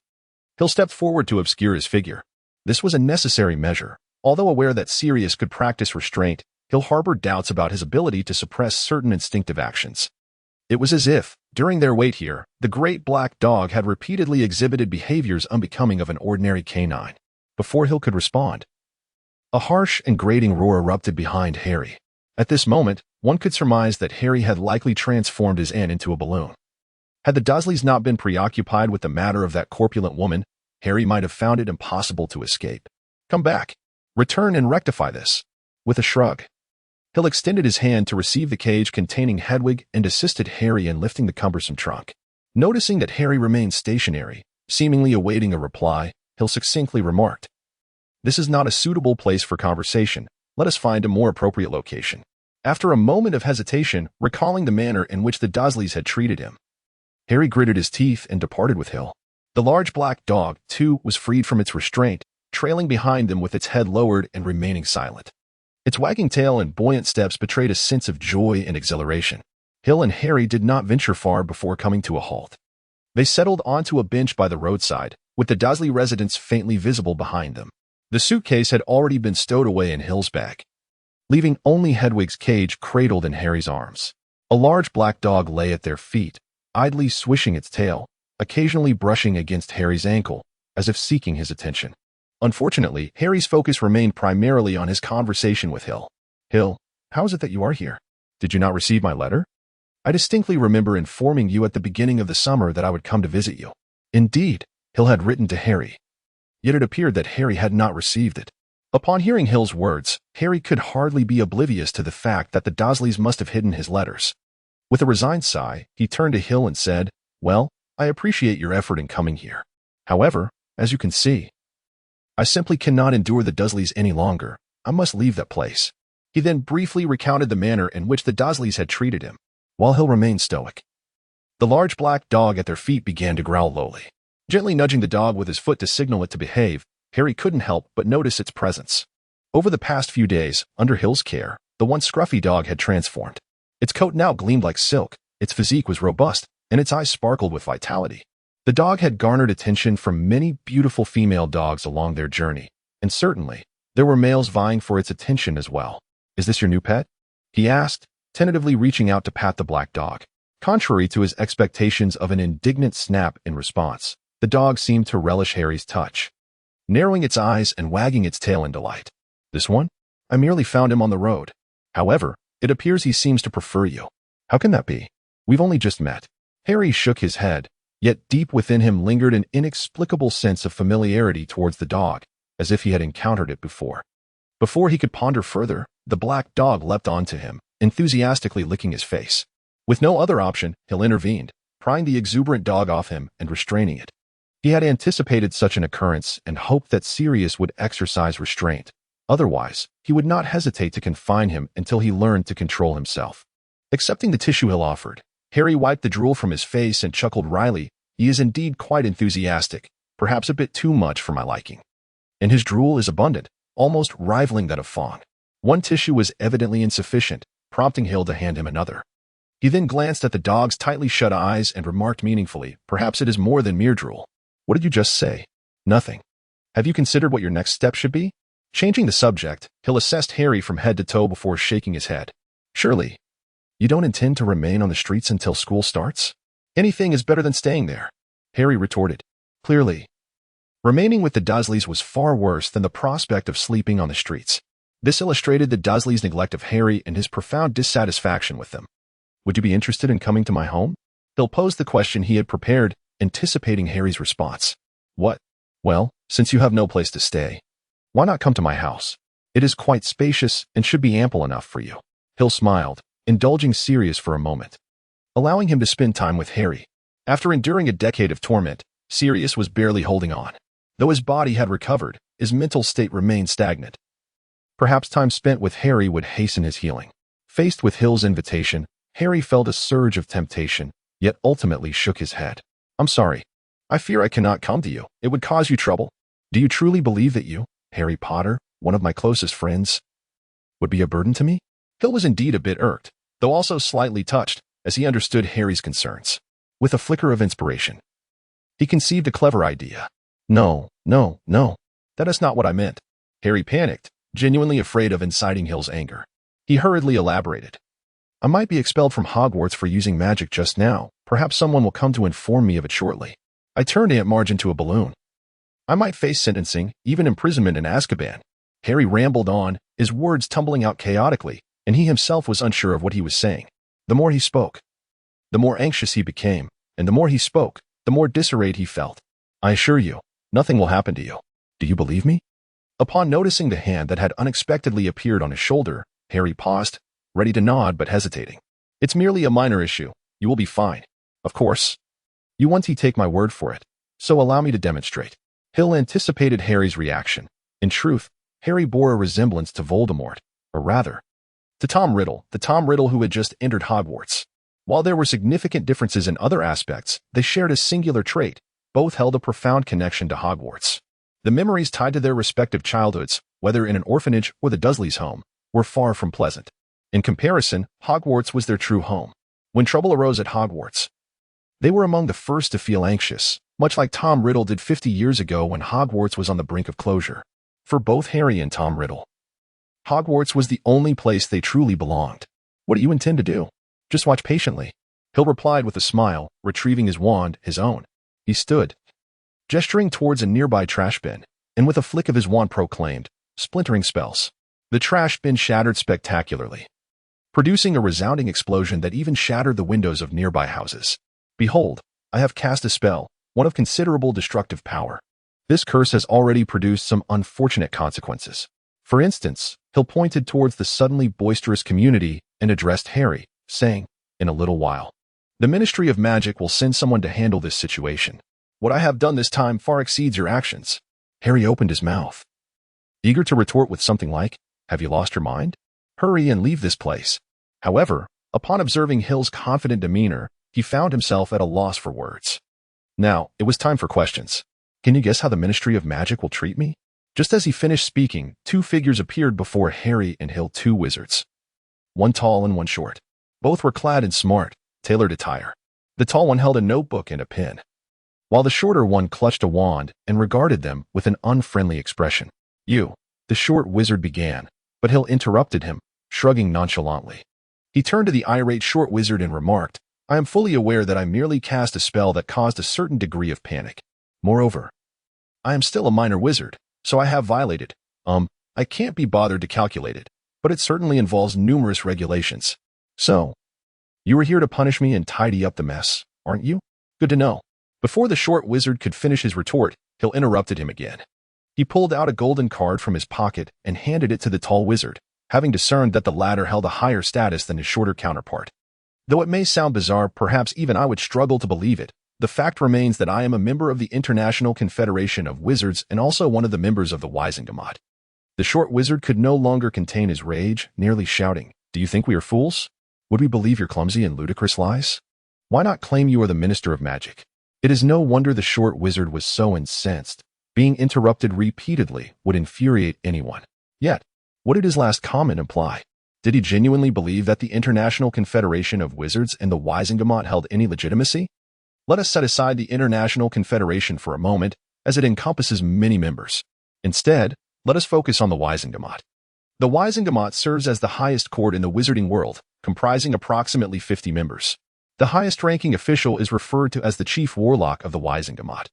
Hill stepped forward to obscure his figure. This was a necessary measure. Although aware that Sirius could practice restraint, Hill harbored doubts about his ability to suppress certain instinctive actions. It was as if, during their wait here, the great black dog had repeatedly exhibited behaviors unbecoming of an ordinary canine. Before Hill could respond, a harsh and grating roar erupted behind Harry. At this moment, one could surmise that Harry had likely transformed his ant into a balloon. Had the Dursleys not been preoccupied with the matter of that corpulent woman, Harry might have found it impossible to escape. "Come back. Return and rectify this." With a shrug, Hill extended his hand to receive the cage containing Hedwig and assisted Harry in lifting the cumbersome trunk. Noticing that Harry remained stationary, seemingly awaiting a reply, Hill succinctly remarked, "This is not a suitable place for conversation. Let us find a more appropriate location." After a moment of hesitation, recalling the manner in which the Dursleys had treated him, Harry gritted his teeth and departed with Hill. The large black dog, too, was freed from its restraint, trailing behind them with its head lowered and remaining silent. Its wagging tail and buoyant steps betrayed a sense of joy and exhilaration. Hill and Harry did not venture far before coming to a halt. They settled onto a bench by the roadside, with the Dursley residence faintly visible behind them. The suitcase had already been stowed away in Hill's bag, leaving only Hedwig's cage cradled in Harry's arms. A large black dog lay at their feet, idly swishing its tail, occasionally brushing against Harry's ankle, as if seeking his attention. Unfortunately, Harry's focus remained primarily on his conversation with Hill. "Hill, how is it that you are here? Did you not receive my letter? I distinctly remember informing you at the beginning of the summer that I would come to visit you." Indeed, Hill had written to Harry. Yet it appeared that Harry had not received it. Upon hearing Hill's words, Harry could hardly be oblivious to the fact that the Dursleys must have hidden his letters. With a resigned sigh, he turned to Hill and said, "Well, I appreciate your effort in coming here. However, as you can see, I simply cannot endure the Dursleys any longer. I must leave that place." He then briefly recounted the manner in which the Dursleys had treated him, while Hill remained stoic. The large black dog at their feet began to growl lowly. Gently nudging the dog with his foot to signal it to behave, Harry couldn't help but notice its presence. Over the past few days, under Hill's care, the once scruffy dog had transformed. Its coat now gleamed like silk, its physique was robust, and its eyes sparkled with vitality. The dog had garnered attention from many beautiful female dogs along their journey, and certainly, there were males vying for its attention as well. "Is this your new pet?" he asked, tentatively reaching out to pat the black dog. Contrary to his expectations of an indignant snap in response, the dog seemed to relish Harry's touch, narrowing its eyes and wagging its tail in delight. "This one? I merely found him on the road. However, it appears he seems to prefer you. How can that be? We've only just met." Harry shook his head, yet deep within him lingered an inexplicable sense of familiarity towards the dog, as if he had encountered it before. Before he could ponder further, the black dog leapt onto him, enthusiastically licking his face. With no other option, Hill intervened, prying the exuberant dog off him and restraining it. He had anticipated such an occurrence and hoped that Sirius would exercise restraint. Otherwise, he would not hesitate to confine him until he learned to control himself. Accepting the tissue Hill offered, Harry wiped the drool from his face and chuckled wryly. "He is indeed quite enthusiastic, perhaps a bit too much for my liking. And his drool is abundant, almost rivaling that of Fawn." One tissue was evidently insufficient, prompting Hill to hand him another. He then glanced at the dog's tightly shut eyes and remarked meaningfully, "Perhaps it is more than mere drool." "What did you just say?" "Nothing. Have you considered what your next step should be?" Changing the subject, Hill assessed Harry from head to toe before shaking his head. "Surely, you don't intend to remain on the streets until school starts?" "Anything is better than staying there," Harry retorted. Clearly, remaining with the Dursleys was far worse than the prospect of sleeping on the streets. This illustrated the Dursleys' neglect of Harry and his profound dissatisfaction with them. Would you be interested in coming to my home? Hill posed the question he had prepared, anticipating Harry's response. What? Well, since you have no place to stay, why not come to my house? It is quite spacious and should be ample enough for you. Hill smiled, indulging Sirius for a moment, allowing him to spend time with Harry. After enduring a decade of torment, Sirius was barely holding on. Though his body had recovered, his mental state remained stagnant. Perhaps time spent with Harry would hasten his healing. Faced with Hill's invitation, Harry felt a surge of temptation, yet ultimately shook his head. I'm sorry. I fear I cannot come to you. It would cause you trouble. Do you truly believe that you, Harry Potter, one of my closest friends, would be a burden to me? Hill was indeed a bit irked, though also slightly touched, as he understood Harry's concerns. With a flicker of inspiration, he conceived a clever idea. No. That is not what I meant. Harry panicked, genuinely afraid of inciting Hill's anger. He hurriedly elaborated. I might be expelled from Hogwarts for using magic just now. Perhaps someone will come to inform me of it shortly. I turned Aunt Marge into a balloon. I might face sentencing, even imprisonment in Azkaban. Harry rambled on, his words tumbling out chaotically, and he himself was unsure of what he was saying. The more he spoke, the more anxious he became, and the more he spoke, the more disarrayed he felt. I assure you, nothing will happen to you. Do you believe me? Upon noticing the hand that had unexpectedly appeared on his shoulder, Harry paused, ready to nod but hesitating. It's merely a minor issue. You will be fine. Of course. You want to take my word for it, so allow me to demonstrate. Hill anticipated Harry's reaction. In truth, Harry bore a resemblance to Voldemort, or rather, to Tom Riddle, the Tom Riddle who had just entered Hogwarts. While there were significant differences in other aspects, they shared a singular trait. Both held a profound connection to Hogwarts. The memories tied to their respective childhoods, whether in an orphanage or the Dursleys' home, were far from pleasant. In comparison, Hogwarts was their true home. When trouble arose at Hogwarts, they were among the first to feel anxious, much like Tom Riddle did 50 years ago when Hogwarts was on the brink of closure. For both Harry and Tom Riddle, Hogwarts was the only place they truly belonged. What do you intend to do? Just watch patiently. Hill replied with a smile, retrieving his wand, his own. He stood, gesturing towards a nearby trash bin, and with a flick of his wand proclaimed, splintering spells. The trash bin shattered spectacularly, producing a resounding explosion that even shattered the windows of nearby houses. Behold, I have cast a spell, one of considerable destructive power. This curse has already produced some unfortunate consequences. For instance, Hill pointed towards the suddenly boisterous community and addressed Harry, saying, in a little while, the Ministry of Magic will send someone to handle this situation. What I have done this time far exceeds your actions. Harry opened his mouth, eager to retort with something like, have you lost your mind? Hurry and leave this place. However, upon observing Hill's confident demeanor, he found himself at a loss for words. Now, it was time for questions. Can you guess how the Ministry of Magic will treat me? Just as he finished speaking, two figures appeared before Harry and Hill, two wizards. One tall and one short. Both were clad in smart, tailored attire. The tall one held a notebook and a pen, while the shorter one clutched a wand and regarded them with an unfriendly expression. You, the short wizard began, but Hill interrupted him, shrugging nonchalantly. He turned to the irate short wizard and remarked, I am fully aware that I merely cast a spell that caused a certain degree of panic. Moreover, I am still a minor wizard, so I have violated. I can't be bothered to calculate it, but it certainly involves numerous regulations. So, you were here to punish me and tidy up the mess, aren't you? Good to know. Before the short wizard could finish his retort, Hill interrupted him again. He pulled out a golden card from his pocket and handed it to the tall wizard, having discerned that the latter held a higher status than his shorter counterpart. Though it may sound bizarre, perhaps even I would struggle to believe it, the fact remains that I am a member of the International Confederation of Wizards and also one of the members of the Wizengamot. The short wizard could no longer contain his rage, nearly shouting, Do you think we are fools? Would we believe your clumsy and ludicrous lies? Why not claim you are the Minister of Magic? It is no wonder the short wizard was so incensed. Being interrupted repeatedly would infuriate anyone. Yet, what did his last comment imply? Did he genuinely believe that the International Confederation of Wizards and the Wizengamot held any legitimacy? Let us set aside the International Confederation for a moment, as it encompasses many members. Instead, let us focus on the Wizengamot. The Wizengamot serves as the highest court in the wizarding world, comprising approximately 50 members. The highest-ranking official is referred to as the Chief Warlock of the Wizengamot.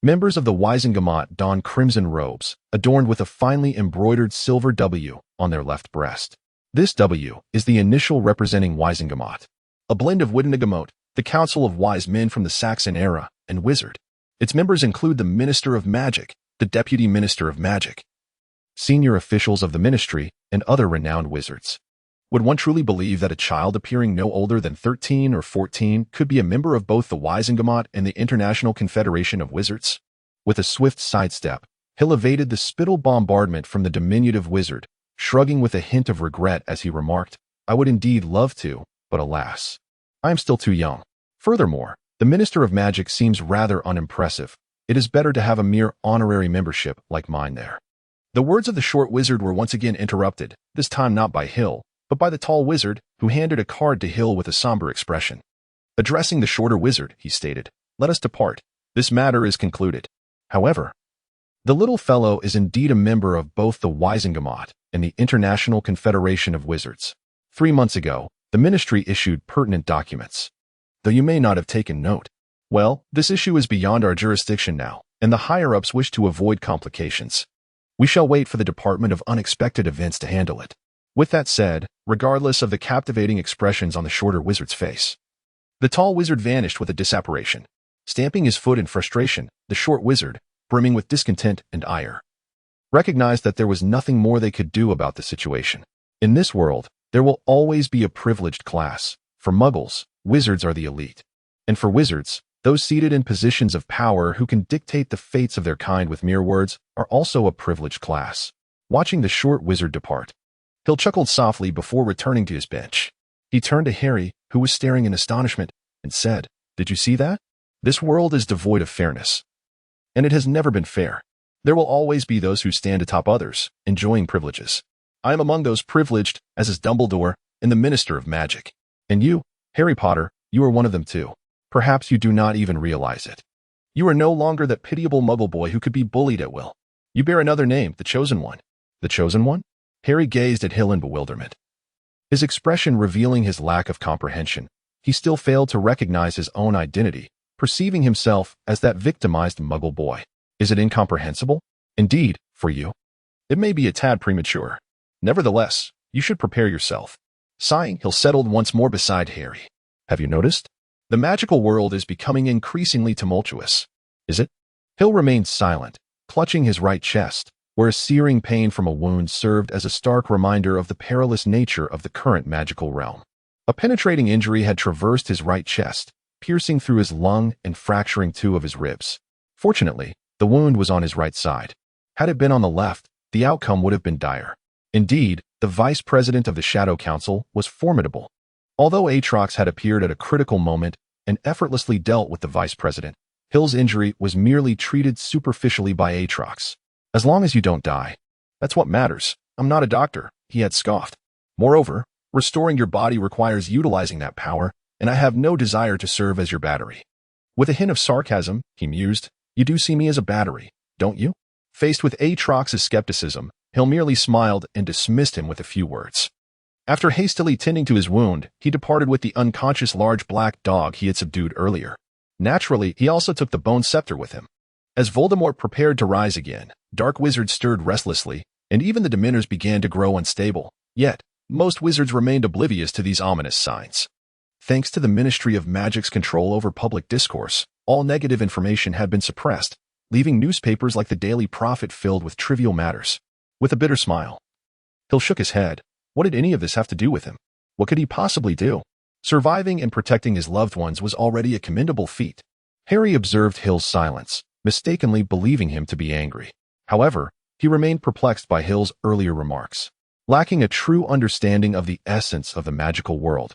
Members of the Waisengamot don crimson robes, adorned with a finely embroidered silver W on their left breast. This W is the initial representing Waisengamot, a blend of Wittenagemot, the Council of Wise Men from the Saxon era, and Wizard. Its members include the Minister of Magic, the Deputy Minister of Magic, senior officials of the ministry, and other renowned wizards. Would one truly believe that a child appearing no older than 13 or 14 could be a member of both the Waisengamot and the International Confederation of Wizards? With a swift sidestep, Hill evaded the spittle bombardment from the diminutive wizard, shrugging with a hint of regret as he remarked, "I would indeed love to, but alas, I am still too young. Furthermore, the Minister of Magic seems rather unimpressive. It is better to have a mere honorary membership like mine there." The words of the short wizard were once again interrupted, this time not by Hill, but by the tall wizard, who handed a card to Hill with a somber expression. Addressing the shorter wizard, he stated, "Let us depart. This matter is concluded." However, the little fellow is indeed a member of both the Waisengamot and the International Confederation of Wizards. 3 months ago, the ministry issued pertinent documents. Though you may not have taken note. Well, this issue is beyond our jurisdiction now, and the higher-ups wish to avoid complications. We shall wait for the Department of Unexpected Events to handle it. With that said, regardless of the captivating expressions on the shorter wizard's face, the tall wizard vanished with a disapprobation. Stamping his foot in frustration, the short wizard, brimming with discontent and ire, recognized that there was nothing more they could do about the situation. In this world, there will always be a privileged class. For muggles, wizards are the elite. And for wizards, those seated in positions of power who can dictate the fates of their kind with mere words are also a privileged class. Watching the short wizard depart, Hill chuckled softly before returning to his bench. He turned to Harry, who was staring in astonishment, and said, "Did you see that? This world is devoid of fairness. And it has never been fair. There will always be those who stand atop others, enjoying privileges. I am among those privileged, as is Dumbledore and the Minister of Magic. And you, Harry Potter, you are one of them too. Perhaps you do not even realize it. You are no longer that pitiable muggle boy who could be bullied at will. You bear another name, the Chosen One." "The Chosen One?" Harry gazed at Hill in bewilderment. His expression revealing his lack of comprehension. He still failed to recognize his own identity, perceiving himself as that victimized muggle boy. Is it incomprehensible? Indeed, for you. It may be a tad premature. Nevertheless, you should prepare yourself. Sighing, Hill settled once more beside Harry. "Have you noticed? The magical world is becoming increasingly tumultuous. Is it?" Hill remained silent, clutching his right chest, where a searing pain from a wound served as a stark reminder of the perilous nature of the current magical realm. A penetrating injury had traversed his right chest, piercing through his lung and fracturing 2 of his ribs. Fortunately, the wound was on his right side. Had it been on the left, the outcome would have been dire. Indeed, the vice president of the Shadow Council was formidable. Although Aatrox had appeared at a critical moment and effortlessly dealt with the vice president, Hill's injury was merely treated superficially by Aatrox. "As long as you don't die. That's what matters. I'm not a doctor," he had scoffed. "Moreover, restoring your body requires utilizing that power, and I have no desire to serve as your battery." With a hint of sarcasm, he mused, "You do see me as a battery, don't you?" Faced with Aatrox's skepticism, Hill merely smiled and dismissed him with a few words. After hastily tending to his wound, he departed with the unconscious large black dog he had subdued earlier. Naturally, he also took the bone scepter with him. As Voldemort prepared to rise again, Dark Wizard stirred restlessly, and even the Dementors began to grow unstable. Yet, most wizards remained oblivious to these ominous signs. Thanks to the Ministry of Magic's control over public discourse, all negative information had been suppressed, leaving newspapers like the Daily Prophet filled with trivial matters. With a bitter smile, Hill shook his head. What did any of this have to do with him? What could he possibly do? Surviving and protecting his loved ones was already a commendable feat. Harry observed Hill's silence, mistakenly believing him to be angry. However, he remained perplexed by Hill's earlier remarks. Lacking a true understanding of the essence of the magical world,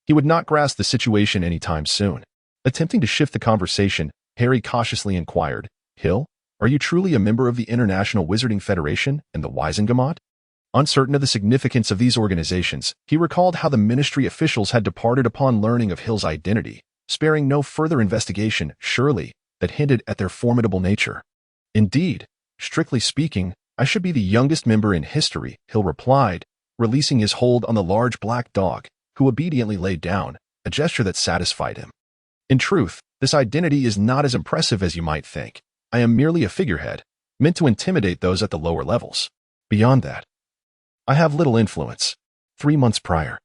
he would not grasp the situation anytime soon. Attempting to shift the conversation, Harry cautiously inquired, "Hill, are you truly a member of the International Wizarding Federation and the Waisengamot?" Uncertain of the significance of these organizations, he recalled how the ministry officials had departed upon learning of Hill's identity, sparing no further investigation, surely, that hinted at their formidable nature. "Indeed, strictly speaking, I should be the youngest member in history," Hill replied, releasing his hold on the large black dog, who obediently laid down, a gesture that satisfied him. "In truth, this identity is not as impressive as you might think. I am merely a figurehead, meant to intimidate those at the lower levels. Beyond that, I have little influence. 3 months prior,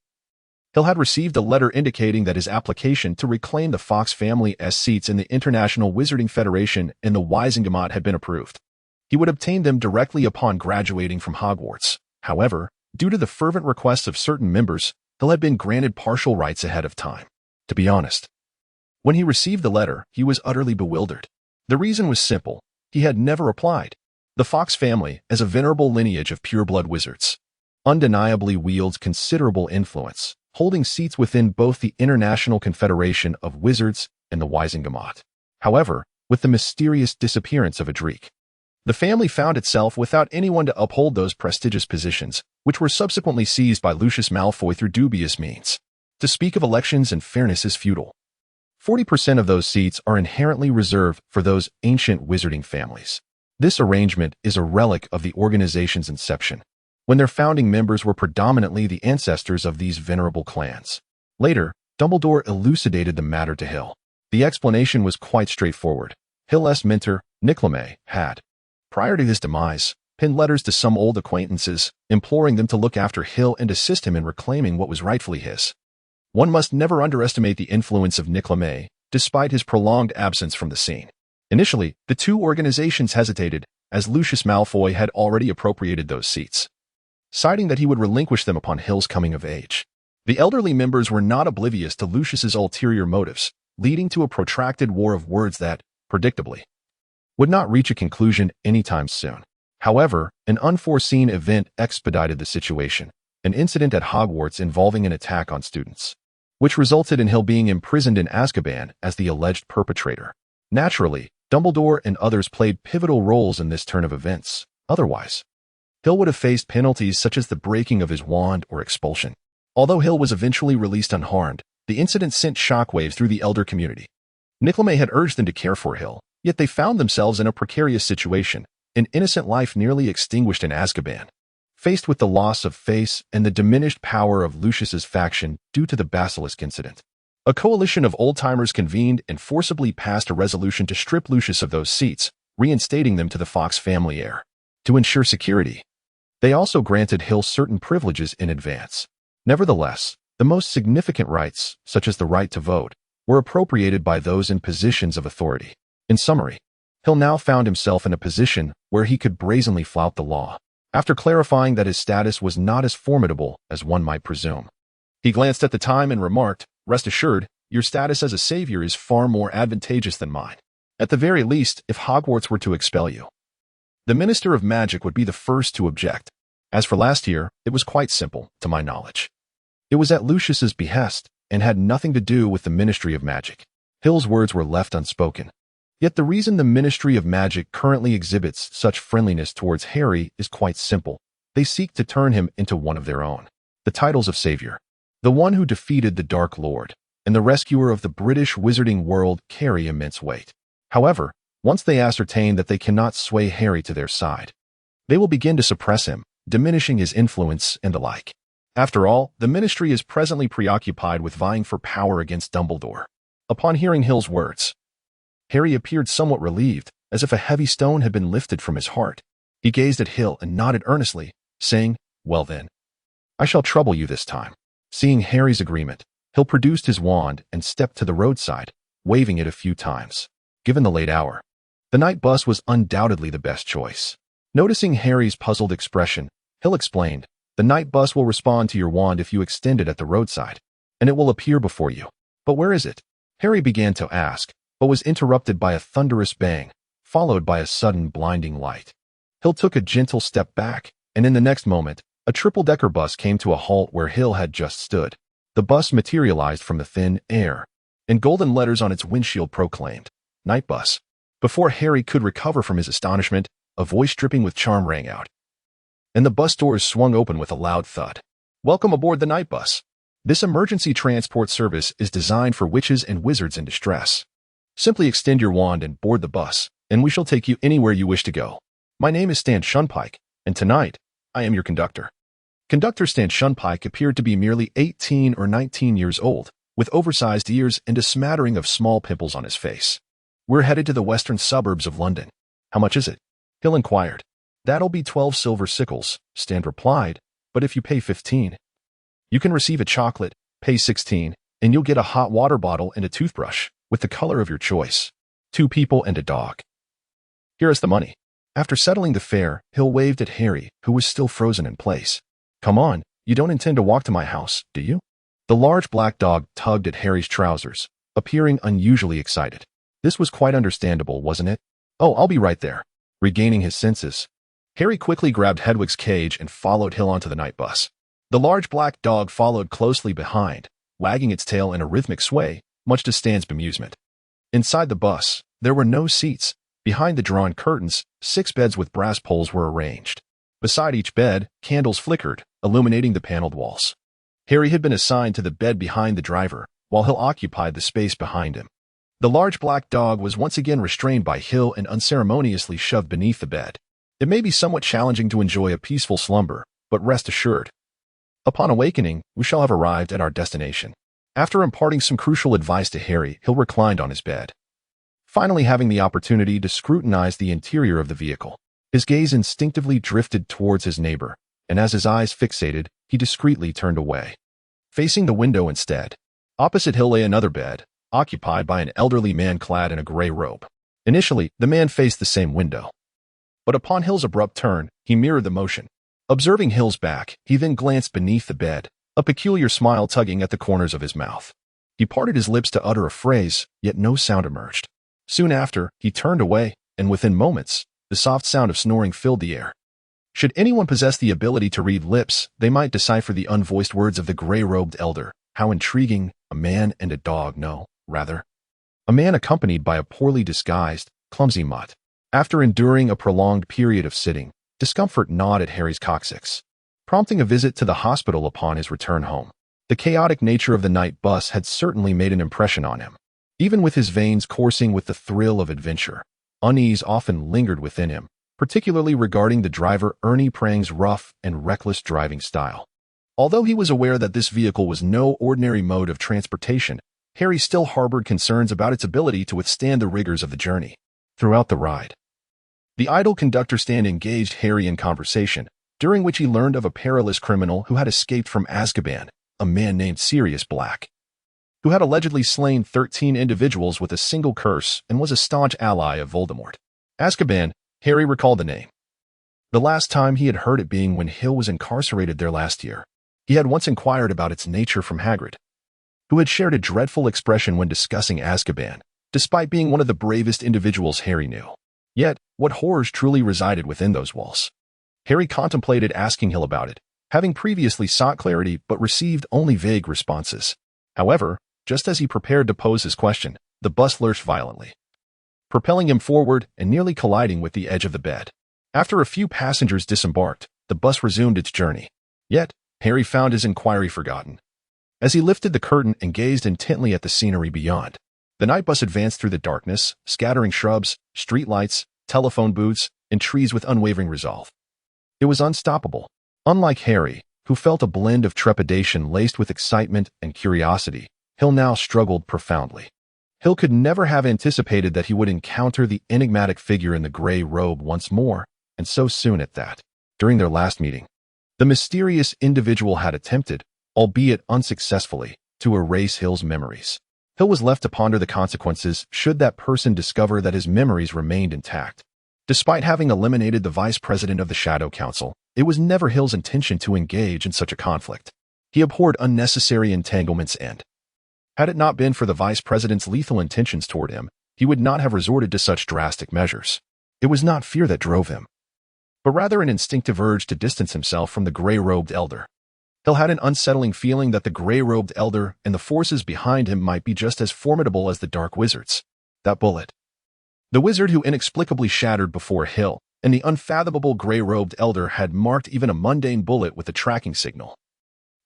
Hill had received a letter indicating that his application to reclaim the Fox family's seats in the International Wizarding Federation and the Wizengamot had been approved. He would obtain them directly upon graduating from Hogwarts. However, due to the fervent requests of certain members, Hill had been granted partial rights ahead of time. To be honest, when he received the letter, he was utterly bewildered. The reason was simple. He had never applied. The Fox family, as a venerable lineage of pureblood wizards, undeniably wields considerable influence, holding seats within both the International Confederation of Wizards and the Wizengamot. However, with the mysterious disappearance of Edric, the family found itself without anyone to uphold those prestigious positions, which were subsequently seized by Lucius Malfoy through dubious means. To speak of elections and fairness is futile. 40% of those seats are inherently reserved for those ancient wizarding families. This arrangement is a relic of the organization's inception, when their founding members were predominantly the ancestors of these venerable clans. Later, Dumbledore elucidated the matter to Hill. The explanation was quite straightforward. Hill's mentor, Nicolae, had, prior to his demise, penned letters to some old acquaintances, imploring them to look after Hill and assist him in reclaiming what was rightfully his. One must never underestimate the influence of Nicolae, despite his prolonged absence from the scene. Initially, the two organizations hesitated, as Lucius Malfoy had already appropriated those seats, citing that he would relinquish them upon Hill's coming of age. The elderly members were not oblivious to Lucius's ulterior motives, leading to a protracted war of words that, predictably, would not reach a conclusion anytime soon. However, an unforeseen event expedited the situation, an incident at Hogwarts involving an attack on students, which resulted in Hill being imprisoned in Azkaban as the alleged perpetrator. Naturally, Dumbledore and others played pivotal roles in this turn of events. Otherwise, Hill would have faced penalties such as the breaking of his wand or expulsion. Although Hill was eventually released unharmed, the incident sent shockwaves through the elder community. Nicolae had urged them to care for Hill, yet they found themselves in a precarious situation, an innocent life nearly extinguished in Azkaban. Faced with the loss of Face and the diminished power of Lucius's faction due to the Basilisk incident, a coalition of old-timers convened and forcibly passed a resolution to strip Lucius of those seats, reinstating them to the Fox family heir. To ensure security, they also granted Hill certain privileges in advance. Nevertheless, the most significant rights, such as the right to vote, were appropriated by those in positions of authority. In summary, Hill now found himself in a position where he could brazenly flout the law. After clarifying that his status was not as formidable as one might presume, he glanced at the time and remarked, "Rest assured, your status as a savior is far more advantageous than mine. At the very least, if Hogwarts were to expel you, the Minister of Magic would be the first to object. As for last year, it was quite simple, to my knowledge. It was at Lucius's behest and had nothing to do with the Ministry of Magic." Hill's words were left unspoken. Yet the reason the Ministry of Magic currently exhibits such friendliness towards Harry is quite simple. They seek to turn him into one of their own. The titles of Savior, the one who defeated the Dark Lord, and the rescuer of the British wizarding world carry immense weight. However, once they ascertain that they cannot sway Harry to their side, they will begin to suppress him, diminishing his influence and the like. After all, the Ministry is presently preoccupied with vying for power against Dumbledore. Upon hearing Hill's words, Harry appeared somewhat relieved, as if a heavy stone had been lifted from his heart. He gazed at Hill and nodded earnestly, saying, "Well then, I shall trouble you this time." Seeing Harry's agreement, Hill produced his wand and stepped to the roadside, waving it a few times. Given the late hour, the night bus was undoubtedly the best choice. Noticing Harry's puzzled expression, Hill explained, "The night bus will respond to your wand if you extend it at the roadside, and it will appear before you." "But where is it?" Harry began to ask, but was interrupted by a thunderous bang, followed by a sudden blinding light. Hill took a gentle step back, and in the next moment, a triple-decker bus came to a halt where Hill had just stood. The bus materialized from the thin air, and golden letters on its windshield proclaimed, "Night Bus." Before Harry could recover from his astonishment, a voice dripping with charm rang out, and the bus doors swung open with a loud thud. "Welcome aboard the Night Bus. This emergency transport service is designed for witches and wizards in distress. Simply extend your wand and board the bus, and we shall take you anywhere you wish to go. My name is Stan Shunpike, and tonight, I am your conductor." Conductor Stan Shunpike appeared to be merely 18 or 19 years old, with oversized ears and a smattering of small pimples on his face. "We're headed to the western suburbs of London." "How much is it?" Hill inquired. "That'll be 12 silver sickles," Stan replied, "but if you pay 15, you can receive a chocolate, pay 16, and you'll get a hot water bottle and a toothbrush, with the color of your choice. 2 people and a dog. Here is the money." After settling the fare, Hill waved at Harry, who was still frozen in place. "Come on, you don't intend to walk to my house, do you?" The large black dog tugged at Harry's trousers, appearing unusually excited. This was quite understandable, wasn't it? "Oh, I'll be right there." Regaining his senses, Harry quickly grabbed Hedwig's cage and followed Hill onto the night bus. The large black dog followed closely behind, wagging its tail in a rhythmic sway, much to Stan's bemusement. Inside the bus, there were no seats. Behind the drawn curtains, 6 beds with brass poles were arranged. Beside each bed, candles flickered, illuminating the paneled walls. Harry had been assigned to the bed behind the driver, while Hill occupied the space behind him. The large black dog was once again restrained by Hill and unceremoniously shoved beneath the bed. It may be somewhat challenging to enjoy a peaceful slumber, but rest assured, upon awakening, we shall have arrived at our destination. After imparting some crucial advice to Harry, Hill reclined on his bed, finally having the opportunity to scrutinize the interior of the vehicle. His gaze instinctively drifted towards his neighbor, and as his eyes fixated, he discreetly turned away, facing the window instead. Opposite Hill lay another bed, occupied by an elderly man clad in a gray robe. Initially, the man faced the same window, but upon Hill's abrupt turn, he mirrored the motion. Observing Hill's back, he then glanced beneath the bed, a peculiar smile tugging at the corners of his mouth. He parted his lips to utter a phrase, yet no sound emerged. Soon after, he turned away, and within moments, the soft sound of snoring filled the air. Should anyone possess the ability to read lips, they might decipher the unvoiced words of the gray-robed elder. How intriguing, a man and a dog, no, rather, a man accompanied by a poorly disguised, clumsy mutt. After enduring a prolonged period of sitting, discomfort gnawed at Harry's coccyx, prompting a visit to the hospital upon his return home. The chaotic nature of the night bus had certainly made an impression on him. Even with his veins coursing with the thrill of adventure, unease often lingered within him, particularly regarding the driver Ernie Prang's rough and reckless driving style. Although he was aware that this vehicle was no ordinary mode of transportation, Harry still harbored concerns about its ability to withstand the rigors of the journey. Throughout the ride, the idle conductor Stan engaged Harry in conversation, during which he learned of a perilous criminal who had escaped from Azkaban, a man named Sirius Black, who had allegedly slain 13 individuals with a single curse and was a staunch ally of Voldemort. Azkaban, Harry recalled the name. The last time he had heard it being when Hill was incarcerated there last year. He had once inquired about its nature from Hagrid, who had shared a dreadful expression when discussing Azkaban, despite being one of the bravest individuals Harry knew. Yet, what horrors truly resided within those walls? Harry contemplated asking Hill about it, having previously sought clarity but received only vague responses. However, just as he prepared to pose his question, the bus lurched violently, propelling him forward and nearly colliding with the edge of the bed. After a few passengers disembarked, the bus resumed its journey. Yet, Harry found his inquiry forgotten. As he lifted the curtain and gazed intently at the scenery beyond, the night bus advanced through the darkness, scattering shrubs, streetlights, telephone booths, and trees with unwavering resolve. It was unstoppable. Unlike Harry, who felt a blend of trepidation laced with excitement and curiosity, Hill now struggled profoundly. Hill could never have anticipated that he would encounter the enigmatic figure in the gray robe once more, and so soon at that. During their last meeting, the mysterious individual had attempted, albeit unsuccessfully, to erase Hill's memories. Hill was left to ponder the consequences should that person discover that his memories remained intact. Despite having eliminated the vice president of the Shadow Council, it was never Hill's intention to engage in such a conflict. He abhorred unnecessary entanglements and, had it not been for the vice president's lethal intentions toward him, he would not have resorted to such drastic measures. It was not fear that drove him, but rather an instinctive urge to distance himself from the gray-robed elder. Hill had an unsettling feeling that the gray-robed elder and the forces behind him might be just as formidable as the dark wizards. That bullet, the wizard who inexplicably shattered before Hill, and the unfathomable gray-robed elder had marked even a mundane bullet with a tracking signal.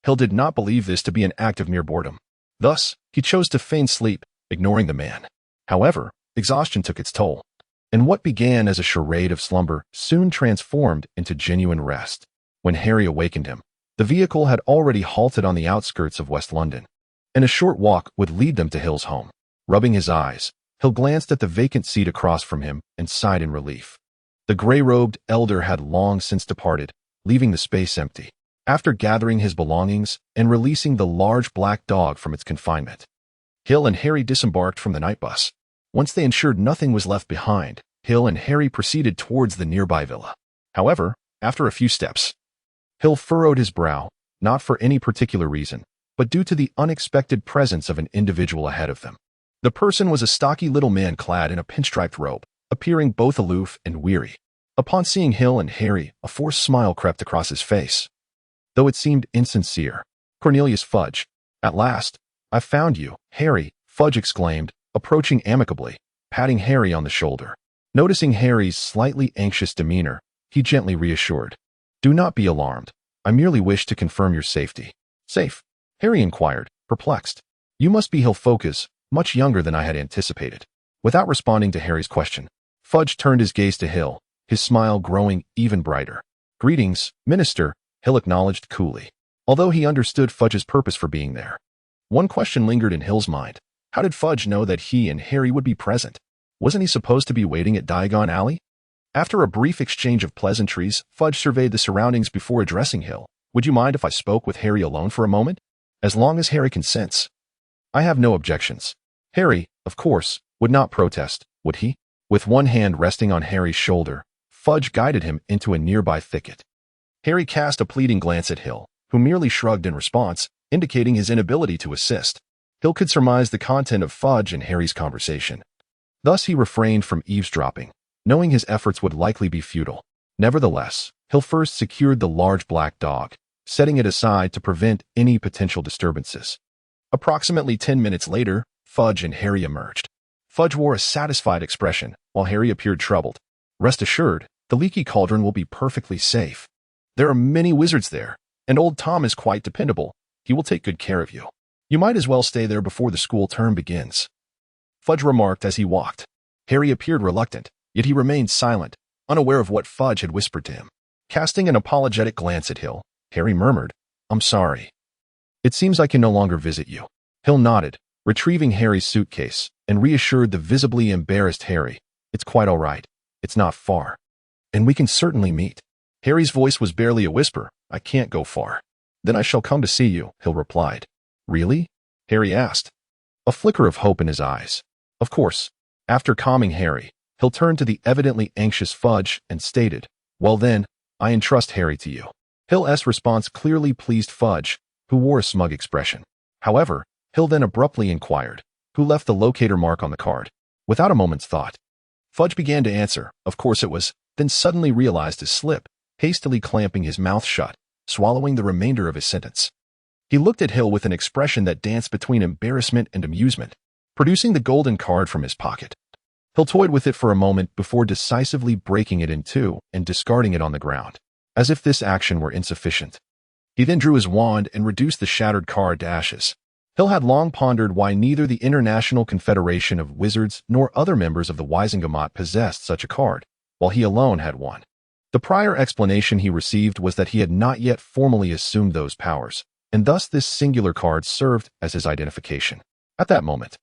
Hill did not believe this to be an act of mere boredom. Thus, he chose to feign sleep, ignoring the man. However, exhaustion took its toll, and what began as a charade of slumber soon transformed into genuine rest. When Harry awakened him, the vehicle had already halted on the outskirts of West London, and a short walk would lead them to Hill's home. Rubbing his eyes, Hill glanced at the vacant seat across from him and sighed in relief. The gray-robed elder had long since departed, leaving the space empty. After gathering his belongings and releasing the large black dog from its confinement, Hill and Harry disembarked from the night bus. Once they ensured nothing was left behind, Hill and Harry proceeded towards the nearby villa. However, after a few steps, Hill furrowed his brow, not for any particular reason, but due to the unexpected presence of an individual ahead of them. The person was a stocky little man clad in a pinstriped robe, appearing both aloof and weary. Upon seeing Hill and Harry, a forced smile crept across his face, though it seemed insincere. Cornelius Fudge. At last, "I found you, Harry," Fudge exclaimed, approaching amicably, patting Harry on the shoulder. Noticing Harry's slightly anxious demeanor, he gently reassured, "Do not be alarmed. I merely wish to confirm your safety." "Safe?" Harry inquired, perplexed. "You must be Hill Focus, much younger than I had anticipated." Without responding to Harry's question, Fudge turned his gaze to Hill, his smile growing even brighter. "Greetings, Minister," Hill acknowledged coolly, although he understood Fudge's purpose for being there. One question lingered in Hill's mind. How did Fudge know that he and Harry would be present? Wasn't he supposed to be waiting at Diagon Alley? After a brief exchange of pleasantries, Fudge surveyed the surroundings before addressing Hill. "Would you mind if I spoke with Harry alone for a moment? As long as Harry consents." "I have no objections." Harry, of course, would not protest, would he? With one hand resting on Harry's shoulder, Fudge guided him into a nearby thicket. Harry cast a pleading glance at Hill, who merely shrugged in response, indicating his inability to assist. Hill could surmise the content of Fudge and Harry's conversation. Thus he refrained from eavesdropping, knowing his efforts would likely be futile. Nevertheless, Hill first secured the large black dog, setting it aside to prevent any potential disturbances. Approximately 10 minutes later, Fudge and Harry emerged. Fudge wore a satisfied expression, while Harry appeared troubled. "Rest assured, the leaky cauldron will be perfectly safe. There are many wizards there, and old Tom is quite dependable. He will take good care of you. You might as well stay there before the school term begins," Fudge remarked as he walked. Harry appeared reluctant, yet he remained silent, unaware of what Fudge had whispered to him. Casting an apologetic glance at Hill, Harry murmured, "I'm sorry. It seems I can no longer visit you." Hill nodded, retrieving Harry's suitcase, and reassured the visibly embarrassed Harry, "It's quite all right. It's not far. And we can certainly meet." Harry's voice was barely a whisper. "I can't go far." "Then I shall come to see you," Hill replied. "Really?" Harry asked, a flicker of hope in his eyes. "Of course." After calming Harry, Hill turned to the evidently anxious Fudge and stated, "Well then, I entrust Harry to you." Hill's response clearly pleased Fudge, who wore a smug expression. However, Hill then abruptly inquired, "Who left the locator mark on the card?" Without a moment's thought, Fudge began to answer, "Of course it was," then suddenly realized his slip, hastily clamping his mouth shut, swallowing the remainder of his sentence. He looked at Hill with an expression that danced between embarrassment and amusement. Producing the golden card from his pocket, Hill toyed with it for a moment before decisively breaking it in two and discarding it on the ground, as if this action were insufficient. He then drew his wand and reduced the shattered card to ashes. Hill had long pondered why neither the International Confederation of Wizards nor other members of the Wizengamot possessed such a card, while he alone had one. The prior explanation he received was that he had not yet formally assumed those powers, and thus this singular card served as his identification. At that moment,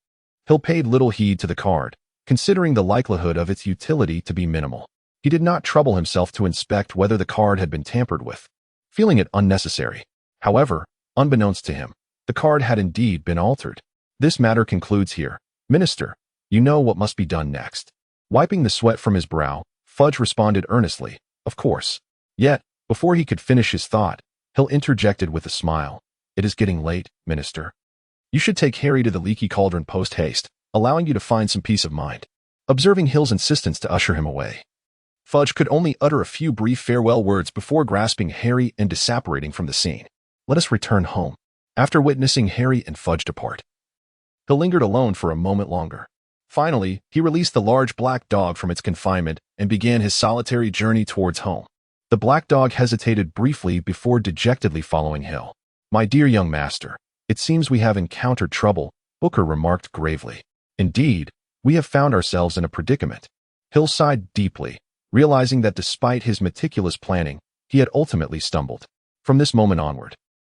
Hill paid little heed to the card, considering the likelihood of its utility to be minimal. He did not trouble himself to inspect whether the card had been tampered with, feeling it unnecessary. However, unbeknownst to him, the card had indeed been altered. "This matter concludes here. Minister, you know what must be done next." Wiping the sweat from his brow, Fudge responded earnestly, "Of course." Yet, before he could finish his thought, Hill interjected with a smile, "It is getting late, Minister. You should take Harry to the leaky cauldron post-haste, allowing you to find some peace of mind." Observing Hill's insistence to usher him away, Fudge could only utter a few brief farewell words before grasping Harry and disapparating from the scene. "Let us return home." After witnessing Harry and Fudge depart, Hill lingered alone for a moment longer. Finally, he released the large black dog from its confinement and began his solitary journey towards home. The black dog hesitated briefly before dejectedly following Hill. "My dear young master, it seems we have encountered trouble," Booker remarked gravely. "Indeed, we have found ourselves in a predicament." Hill sighed deeply, realizing that despite his meticulous planning, he had ultimately stumbled. From this moment onward,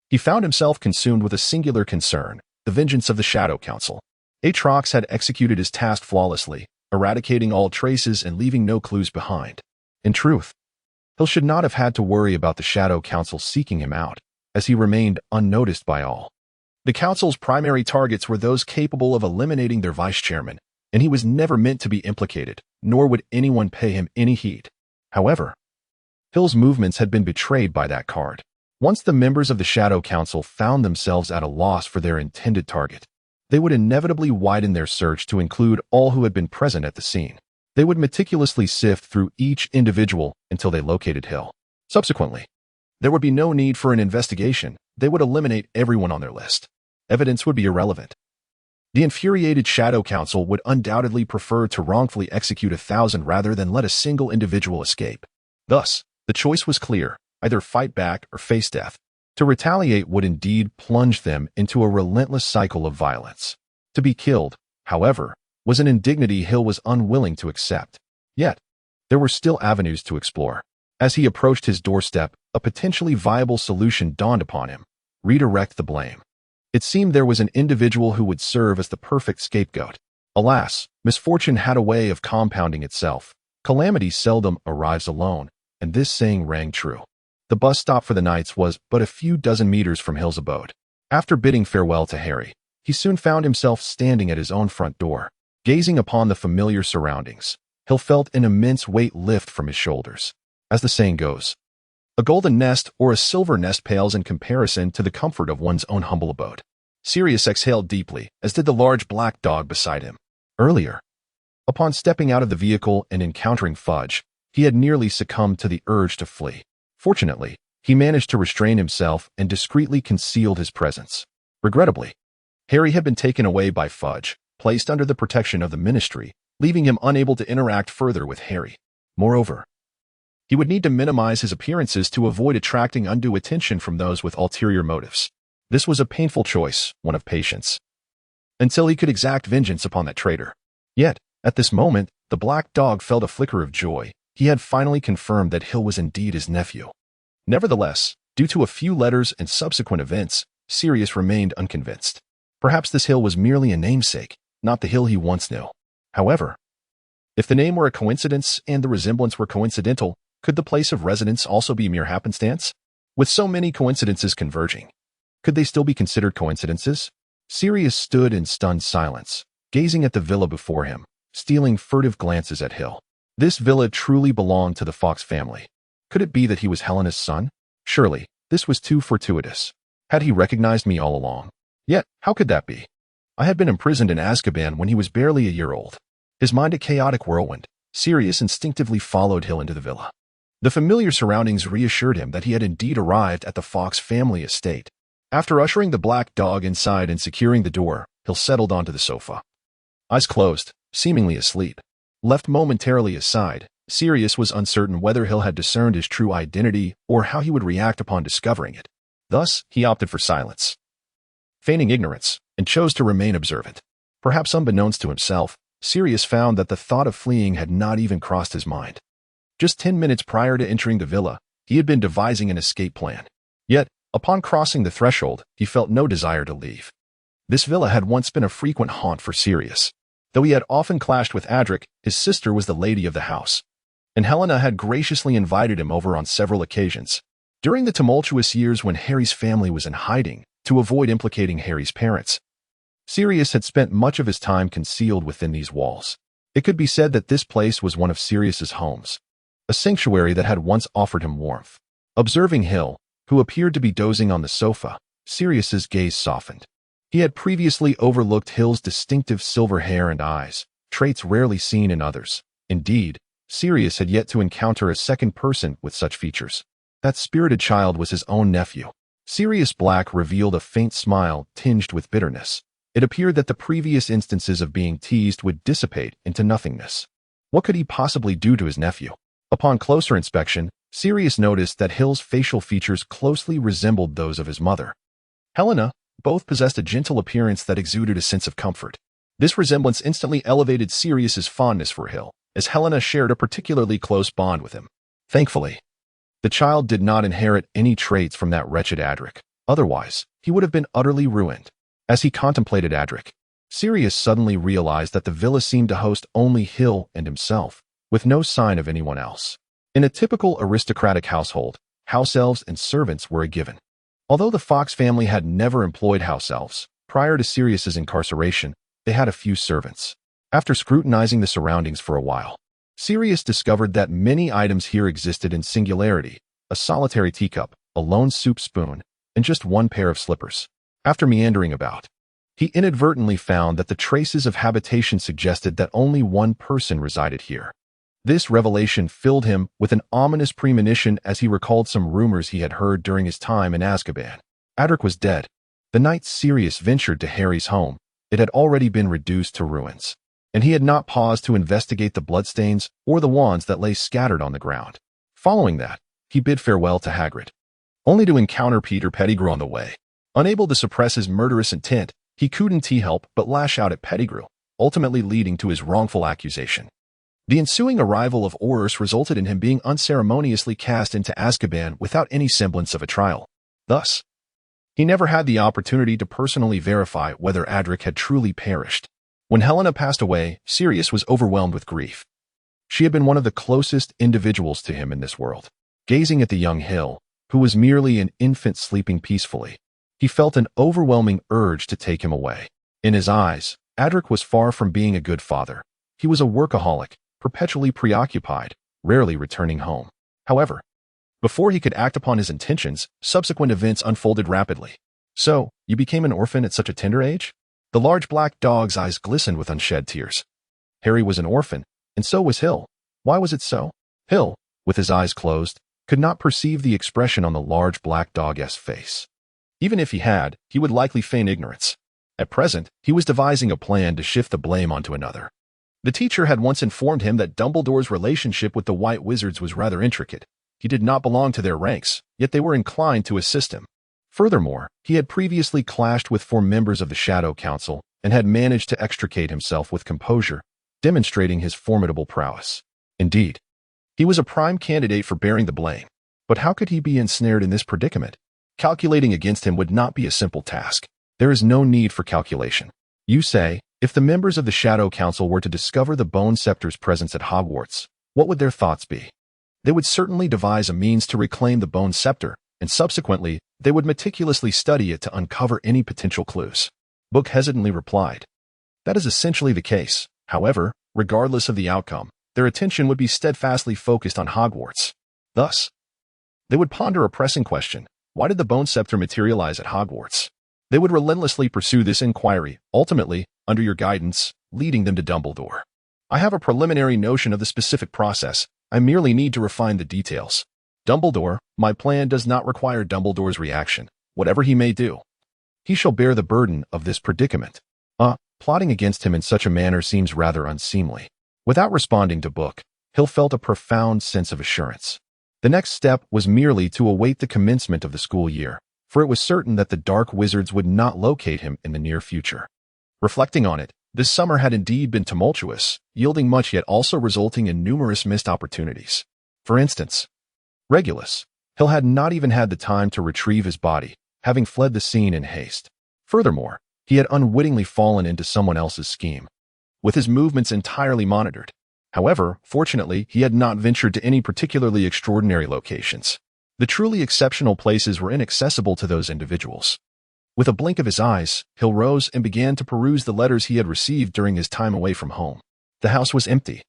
he found himself consumed with a singular concern, the vengeance of the Shadow Council. Atrox had executed his task flawlessly, eradicating all traces and leaving no clues behind. In truth, Hill should not have had to worry about the Shadow Council seeking him out, as he remained unnoticed by all. The Council's primary targets were those capable of eliminating their vice-chairman, and he was never meant to be implicated, nor would anyone pay him any heed. However, Hill's movements had been betrayed by that card. Once the members of the Shadow Council found themselves at a loss for their intended target, they would inevitably widen their search to include all who had been present at the scene. They would meticulously sift through each individual until they located Hill. Subsequently, there would be no need for an investigation. They would eliminate everyone on their list. Evidence would be irrelevant. The infuriated Shadow Council would undoubtedly prefer to wrongfully execute 1,000 rather than let a single individual escape. Thus, the choice was clear: either fight back or face death. To retaliate would indeed plunge them into a relentless cycle of violence. To be killed, however, was an indignity Hill was unwilling to accept. Yet, there were still avenues to explore. As he approached his doorstep, a potentially viable solution dawned upon him: redirect the blame. It seemed there was an individual who would serve as the perfect scapegoat. Alas, misfortune had a way of compounding itself. Calamity seldom arrives alone, and this saying rang true. The bus stop for the nights was but a few dozen meters from Hill's abode. After bidding farewell to Harry, he soon found himself standing at his own front door. Gazing upon the familiar surroundings, Hill felt an immense weight lift from his shoulders. As the saying goes, a golden nest or a silver nest pales in comparison to the comfort of one's own humble abode. Sirius exhaled deeply, as did the large black dog beside him. Earlier, upon stepping out of the vehicle and encountering Fudge, he had nearly succumbed to the urge to flee. Fortunately, he managed to restrain himself and discreetly concealed his presence. Regrettably, Harry had been taken away by Fudge, placed under the protection of the Ministry, leaving him unable to interact further with Harry. Moreover, he would need to minimize his appearances to avoid attracting undue attention from those with ulterior motives. This was a painful choice, one of patience, until he could exact vengeance upon that traitor. Yet, at this moment, the black dog felt a flicker of joy. He had finally confirmed that Hill was indeed his nephew. Nevertheless, due to a few letters and subsequent events, Sirius remained unconvinced. Perhaps this Hill was merely a namesake, not the Hill he once knew. However, if the name were a coincidence and the resemblance were coincidental, could the place of residence also be mere happenstance? With so many coincidences converging, could they still be considered coincidences? Sirius stood in stunned silence, gazing at the villa before him, stealing furtive glances at Hill. This villa truly belonged to the Fox family. Could it be that he was Helena's son? Surely, this was too fortuitous. Had he recognized me all along? Yet, how could that be? I had been imprisoned in Azkaban when he was barely a year old. His mind a chaotic whirlwind, Sirius instinctively followed Hill into the villa. The familiar surroundings reassured him that he had indeed arrived at the Fox family estate. After ushering the black dog inside and securing the door, Hill settled onto the sofa. Eyes closed, seemingly asleep. Left momentarily aside, Sirius was uncertain whether Hill had discerned his true identity or how he would react upon discovering it. Thus, he opted for silence, feigning ignorance, and chose to remain observant. Perhaps unbeknownst to himself, Sirius found that the thought of fleeing had not even crossed his mind. Just 10 minutes prior to entering the villa, he had been devising an escape plan. Yet, upon crossing the threshold, he felt no desire to leave. This villa had once been a frequent haunt for Sirius. Though he had often clashed with Adric, his sister was the lady of the house, and Helena had graciously invited him over on several occasions. During the tumultuous years when Harry's family was in hiding, to avoid implicating Harry's parents, Sirius had spent much of his time concealed within these walls. It could be said that this place was one of Sirius's homes, a sanctuary that had once offered him warmth. Observing Hill, who appeared to be dozing on the sofa, Sirius's gaze softened. He had previously overlooked Hill's distinctive silver hair and eyes, traits rarely seen in others. Indeed, Sirius had yet to encounter a second person with such features. That spirited child was his own nephew. Sirius Black revealed a faint smile tinged with bitterness. It appeared that the previous instances of being teased would dissipate into nothingness. What could he possibly do to his nephew? Upon closer inspection, Sirius noticed that Hill's facial features closely resembled those of his mother. Helena, both possessed a gentle appearance that exuded a sense of comfort. This resemblance instantly elevated Sirius's fondness for Hill, as Helena shared a particularly close bond with him. Thankfully, the child did not inherit any traits from that wretched Adric. Otherwise, he would have been utterly ruined. As he contemplated Adric, Sirius suddenly realized that the villa seemed to host only Hill and himself, with no sign of anyone else. In a typical aristocratic household, house elves and servants were a given. Although the Fox family had never employed house elves, prior to Sirius's incarceration, they had a few servants. After scrutinizing the surroundings for a while, Sirius discovered that many items here existed in singularity: a solitary teacup, a lone soup spoon, and just one pair of slippers. After meandering about, he inadvertently found that the traces of habitation suggested that only one person resided here. This revelation filled him with an ominous premonition as he recalled some rumors he had heard during his time in Azkaban. Adric was dead. The night Sirius ventured to Harry's home, it had already been reduced to ruins, and he had not paused to investigate the bloodstains or the wands that lay scattered on the ground. Following that, he bid farewell to Hagrid, only to encounter Peter Pettigrew on the way. Unable to suppress his murderous intent, he couldn't help but lash out at Pettigrew, ultimately leading to his wrongful accusation. The ensuing arrival of Aurors resulted in him being unceremoniously cast into Azkaban without any semblance of a trial. Thus, he never had the opportunity to personally verify whether Adric had truly perished. When Helena passed away, Sirius was overwhelmed with grief. She had been one of the closest individuals to him in this world. Gazing at the young Hill, who was merely an infant sleeping peacefully, he felt an overwhelming urge to take him away. In his eyes, Adric was far from being a good father. He was a workaholic, perpetually preoccupied, rarely returning home. However, before he could act upon his intentions, subsequent events unfolded rapidly. "So, you became an orphan at such a tender age?" The large black dog's eyes glistened with unshed tears. Harry was an orphan, and so was Hill. Why was it so? Hill, with his eyes closed, could not perceive the expression on the large black dog's face. Even if he had, he would likely feign ignorance. At present, he was devising a plan to shift the blame onto another. The teacher had once informed him that Dumbledore's relationship with the White Wizards was rather intricate. He did not belong to their ranks, yet they were inclined to assist him. Furthermore, he had previously clashed with 4 members of the Shadow Council and had managed to extricate himself with composure, demonstrating his formidable prowess. Indeed, he was a prime candidate for bearing the blame. But how could he be ensnared in this predicament? Calculating against him would not be a simple task. There is no need for calculation. You say, if the members of the Shadow Council were to discover the Bone Scepter's presence at Hogwarts, what would their thoughts be? They would certainly devise a means to reclaim the Bone Scepter, and subsequently, they would meticulously study it to uncover any potential clues. Book hesitantly replied. That is essentially the case. However, regardless of the outcome, their attention would be steadfastly focused on Hogwarts. Thus, they would ponder a pressing question: why did the Bone Scepter materialize at Hogwarts? They would relentlessly pursue this inquiry, ultimately, under your guidance, leading them to Dumbledore. I have a preliminary notion of the specific process. I merely need to refine the details. Dumbledore, my plan does not require Dumbledore's reaction. Whatever he may do, he shall bear the burden of this predicament. Plotting against him in such a manner seems rather unseemly. Without responding to Book, Hill felt a profound sense of assurance. The next step was merely to await the commencement of the school year, for it was certain that the Dark Wizards would not locate him in the near future. Reflecting on it, this summer had indeed been tumultuous, yielding much yet also resulting in numerous missed opportunities. For instance, Regulus. Hill had not even had the time to retrieve his body, having fled the scene in haste. Furthermore, he had unwittingly fallen into someone else's scheme, with his movements entirely monitored. However, fortunately, he had not ventured to any particularly extraordinary locations. The truly exceptional places were inaccessible to those individuals. With a blink of his eyes, Hill rose and began to peruse the letters he had received during his time away from home. The house was empty.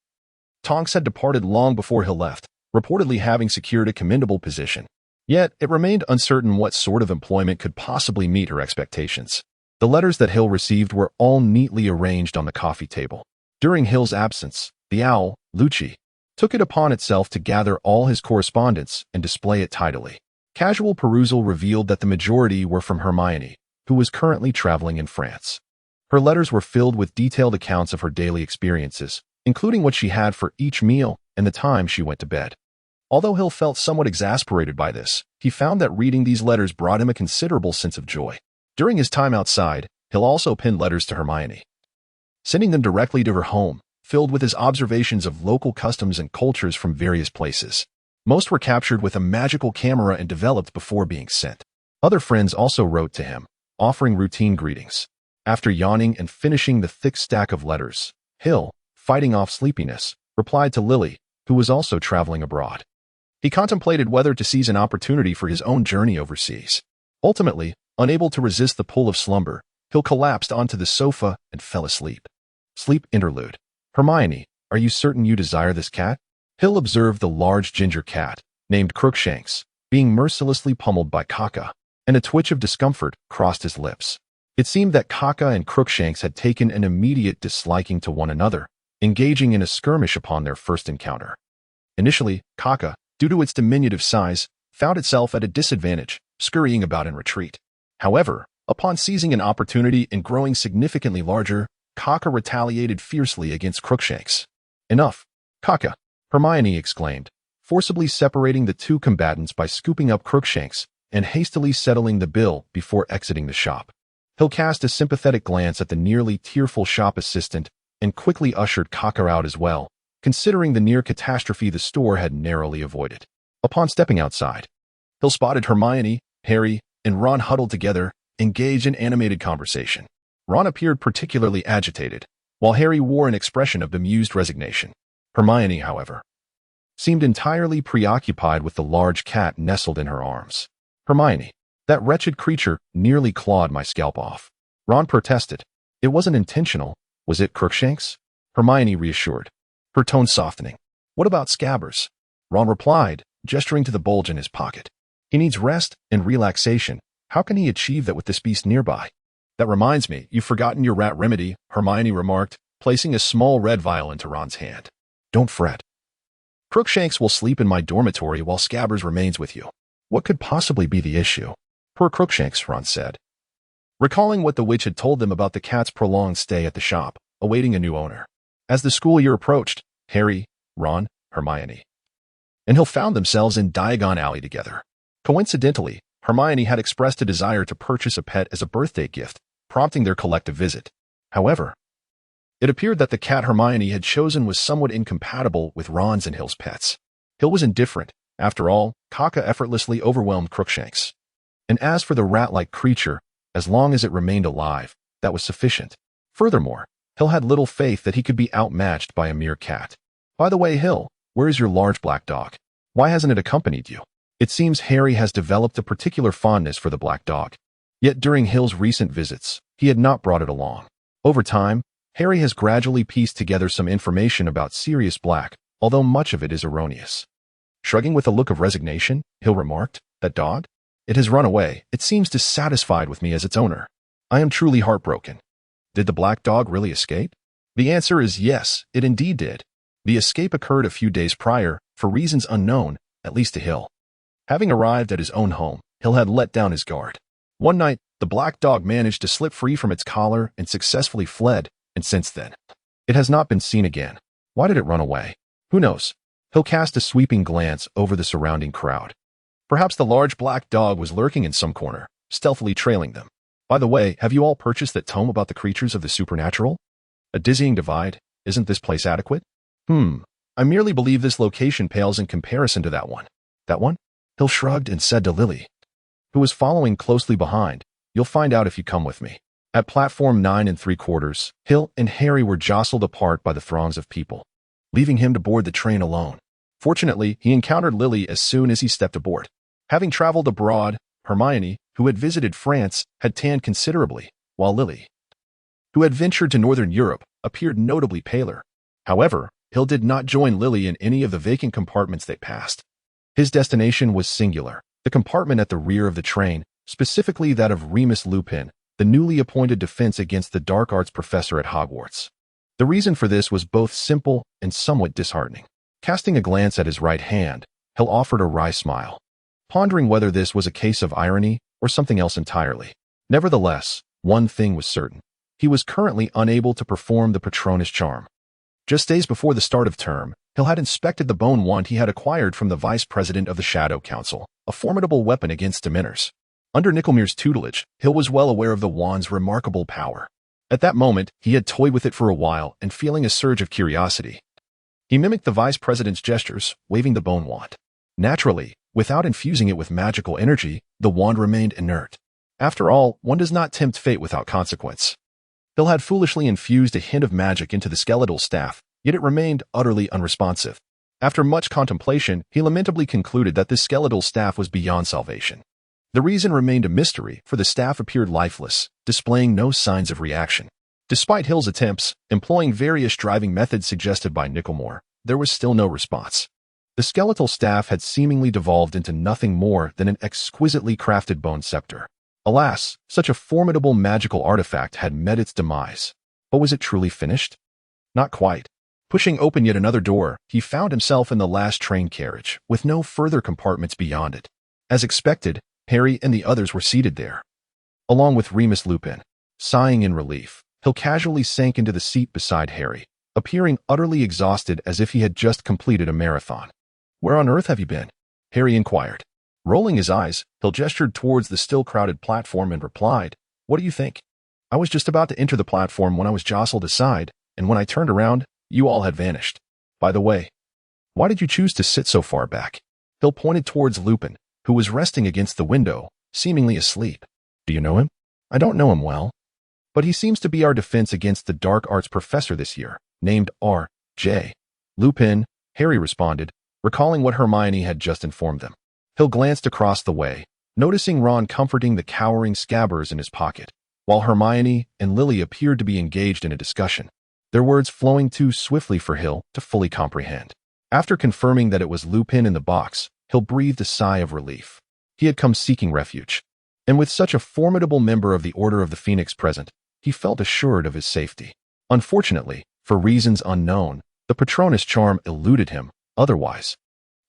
Tonks had departed long before Hill left, reportedly having secured a commendable position. Yet, it remained uncertain what sort of employment could possibly meet her expectations. The letters that Hill received were all neatly arranged on the coffee table. During Hill's absence, the owl, Lucci, took it upon itself to gather all his correspondence and display it tidily. Casual perusal revealed that the majority were from Hermione, who was currently traveling in France. Her letters were filled with detailed accounts of her daily experiences, including what she had for each meal and the time she went to bed. Although Hill felt somewhat exasperated by this, he found that reading these letters brought him a considerable sense of joy. During his time outside, Hill also penned letters to Hermione, sending them directly to her home, filled with his observations of local customs and cultures from various places. Most were captured with a magical camera and developed before being sent. Other friends also wrote to him, offering routine greetings. After yawning and finishing the thick stack of letters, Hill, fighting off sleepiness, replied to Lily, who was also traveling abroad. He contemplated whether to seize an opportunity for his own journey overseas. Ultimately, unable to resist the pull of slumber, Hill collapsed onto the sofa and fell asleep. Sleep interlude. Hermione, are you certain you desire this cat? Hill observed the large ginger cat, named Crookshanks, being mercilessly pummeled by Kaka, and a twitch of discomfort crossed his lips. It seemed that Kaka and Crookshanks had taken an immediate disliking to one another, engaging in a skirmish upon their first encounter. Initially, Kaka, due to its diminutive size, found itself at a disadvantage, scurrying about in retreat. However, upon seizing an opportunity and growing significantly larger, Kaka retaliated fiercely against Crookshanks. Enough, Kaka! Hermione exclaimed, forcibly separating the two combatants by scooping up Crookshanks and hastily settling the bill before exiting the shop. Hill cast a sympathetic glance at the nearly tearful shop assistant and quickly ushered Kaka out as well, considering the near catastrophe the store had narrowly avoided. Upon stepping outside, Hill spotted Hermione, Harry, and Ron huddled together, engaged in animated conversation. Ron appeared particularly agitated, while Harry wore an expression of bemused resignation. Hermione, however, seemed entirely preoccupied with the large cat nestled in her arms. Hermione, that wretched creature nearly clawed my scalp off. Ron protested. It wasn't intentional, was it, Crookshanks? Hermione reassured, her tone softening. What about Scabbers? Ron replied, gesturing to the bulge in his pocket. He needs rest and relaxation. How can he achieve that with this beast nearby? That reminds me, you've forgotten your rat remedy, Hermione remarked, placing a small red vial into Ron's hand. Don't fret. Crookshanks will sleep in my dormitory while Scabbers remains with you. What could possibly be the issue? Poor Crookshanks, Ron said, recalling what the witch had told them about the cat's prolonged stay at the shop, awaiting a new owner. As the school year approached, Harry, Ron, Hermione, and Hill found themselves in Diagon Alley together. Coincidentally, Hermione had expressed a desire to purchase a pet as a birthday gift, prompting their collective visit. However, it appeared that the cat Hermione had chosen was somewhat incompatible with Ron's and Hill's pets. Hill was indifferent. After all, Kaka effortlessly overwhelmed Crookshanks. And as for the rat-like creature, as long as it remained alive, that was sufficient. Furthermore, Hill had little faith that he could be outmatched by a mere cat. By the way, Hill, where is your large black dog? Why hasn't it accompanied you? It seems Harry has developed a particular fondness for the black dog. Yet during Hill's recent visits, he had not brought it along. Over time, Harry has gradually pieced together some information about Sirius Black, although much of it is erroneous. Shrugging with a look of resignation, Hill remarked, that dog? It has run away. It seems dissatisfied with me as its owner. I am truly heartbroken. Did the black dog really escape? The answer is yes, it indeed did. The escape occurred a few days prior, for reasons unknown, at least to Hill. Having arrived at his own home, Hill had let down his guard. One night, the black dog managed to slip free from its collar and successfully fled, and since then, it has not been seen again. Why did it run away? Who knows? Hill cast a sweeping glance over the surrounding crowd. Perhaps the large black dog was lurking in some corner, stealthily trailing them. By the way, have you all purchased that tome about the creatures of the supernatural? A Dizzying Divide? Isn't this place adequate? I merely believe this location pales in comparison to that one. That one? Hill shrugged and said to Lily, who was following closely behind, you'll find out if you come with me. At platform 9 3/4, Hill and Harry were jostled apart by the throngs of people, leaving him to board the train alone. Fortunately, he encountered Lily as soon as he stepped aboard. Having traveled abroad, Hermione, who had visited France, had tanned considerably, while Lily, who had ventured to Northern Europe, appeared notably paler. However, Hill did not join Lily in any of the vacant compartments they passed. His destination was singular, the compartment at the rear of the train, specifically that of Remus Lupin, the newly appointed defense against the dark arts professor at Hogwarts. The reason for this was both simple and somewhat disheartening. Casting a glance at his right hand, Hill offered a wry smile, pondering whether this was a case of irony or something else entirely. Nevertheless, one thing was certain. He was currently unable to perform the Patronus charm. Just days before the start of term, Hill had inspected the bone wand he had acquired from the vice president of the Shadow Council, a formidable weapon against Dementors. Under Nickelmere's tutelage, Hill was well aware of the wand's remarkable power. At that moment, he had toyed with it for a while and feeling a surge of curiosity, he mimicked the vice president's gestures, waving the bone wand. Naturally, without infusing it with magical energy, the wand remained inert. After all, one does not tempt fate without consequence. Hill had foolishly infused a hint of magic into the skeletal staff, yet it remained utterly unresponsive. After much contemplation, he lamentably concluded that this skeletal staff was beyond salvation. The reason remained a mystery, for the staff appeared lifeless, displaying no signs of reaction. Despite Hill's attempts, employing various driving methods suggested by Nickelmore, there was still no response. The skeletal staff had seemingly devolved into nothing more than an exquisitely crafted bone scepter. Alas, such a formidable magical artifact had met its demise. But was it truly finished? Not quite. Pushing open yet another door, he found himself in the last train carriage, with no further compartments beyond it. As expected, Harry and the others were seated there, along with Remus Lupin. Sighing in relief, Hill casually sank into the seat beside Harry, appearing utterly exhausted as if he had just completed a marathon. "Where on earth have you been?" Harry inquired. Rolling his eyes, Hill gestured towards the still crowded platform and replied, "What do you think? I was just about to enter the platform when I was jostled aside, and when I turned around, you all had vanished. By the way, why did you choose to sit so far back?" Hill pointed towards Lupin, who was resting against the window, seemingly asleep. "Do you know him?" "I don't know him well, but he seems to be our defense against the dark arts professor this year, named R.J. Lupin," Harry responded, recalling what Hermione had just informed them. Hill glanced across the way, noticing Ron comforting the cowering Scabbers in his pocket, while Hermione and Lily appeared to be engaged in a discussion, their words flowing too swiftly for Hill to fully comprehend. After confirming that it was Lupin in the box, Hill breathed a sigh of relief. He had come seeking refuge, and with such a formidable member of the Order of the Phoenix present, he felt assured of his safety. Unfortunately, for reasons unknown, the Patronus charm eluded him. Otherwise,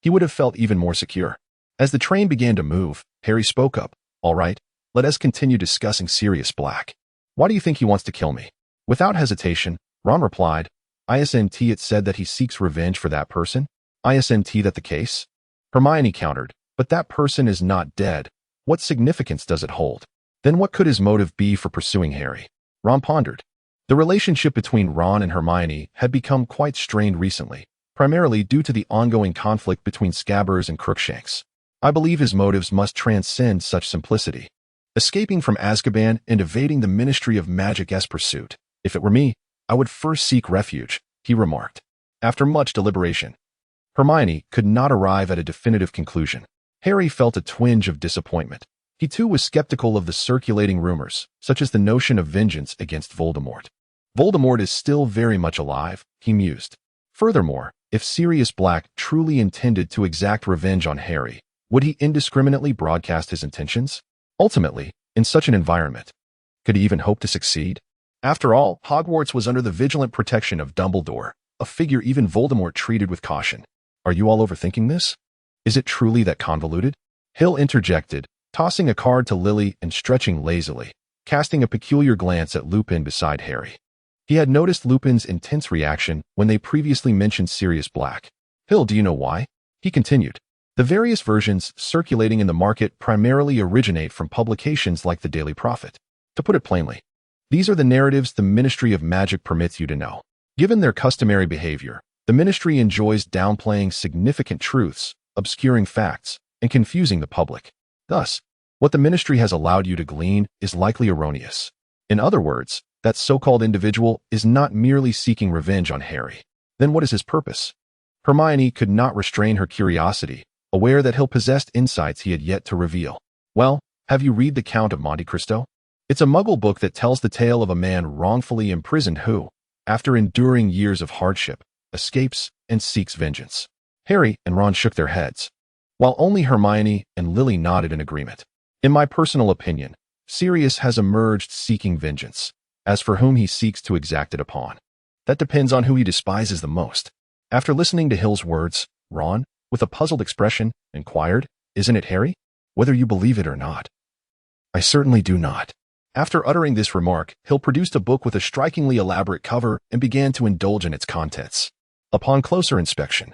he would have felt even more secure. As the train began to move, Harry spoke up. "All right, let us continue discussing Sirius Black. Why do you think he wants to kill me?" Without hesitation, Ron replied, "Isn't it said that he seeks revenge for that person? Isn't that the case?" Hermione countered, "But that person is not dead. What significance does it hold? Then what could his motive be for pursuing Harry?" Ron pondered. The relationship between Ron and Hermione had become quite strained recently, primarily due to the ongoing conflict between Scabbers and Crookshanks. "I believe his motives must transcend such simplicity. Escaping from Azkaban and evading the Ministry of Magic's pursuit. If it were me, I would first seek refuge," he remarked. After much deliberation, Hermione could not arrive at a definitive conclusion. Harry felt a twinge of disappointment. He too was skeptical of the circulating rumors, such as the notion of vengeance against Voldemort. "Voldemort is still very much alive," he mused. Furthermore, if Sirius Black truly intended to exact revenge on Harry, would he indiscriminately broadcast his intentions? Ultimately, in such an environment, could he even hope to succeed? After all, Hogwarts was under the vigilant protection of Dumbledore, a figure even Voldemort treated with caution. "Are you all overthinking this? Is it truly that convoluted?" Hill interjected, tossing a card to Lily and stretching lazily, casting a peculiar glance at Lupin beside Harry. He had noticed Lupin's intense reaction when they previously mentioned Sirius Black. "Hill, do you know why?" he continued. "The various versions circulating in the market primarily originate from publications like the Daily Prophet. To put it plainly, these are the narratives the Ministry of Magic permits you to know. Given their customary behavior, the Ministry enjoys downplaying significant truths, obscuring facts, and confusing the public. Thus, what the Ministry has allowed you to glean is likely erroneous. In other words, that so-called individual is not merely seeking revenge on Harry. Then what is his purpose?" Hermione could not restrain her curiosity, aware that Hill possessed insights he had yet to reveal. "Well, have you read The Count of Monte Cristo? It's a Muggle book that tells the tale of a man wrongfully imprisoned who, after enduring years of hardship, escapes and seeks vengeance." Harry and Ron shook their heads, while only Hermione and Lily nodded in agreement. "In my personal opinion, Sirius has emerged seeking vengeance. As for whom he seeks to exact it upon, that depends on who he despises the most." After listening to Hill's words, Ron, with a puzzled expression, inquired, "Isn't it Harry? Whether you believe it or not." "I certainly do not." After uttering this remark, Hill produced a book with a strikingly elaborate cover and began to indulge in its contents. Upon closer inspection,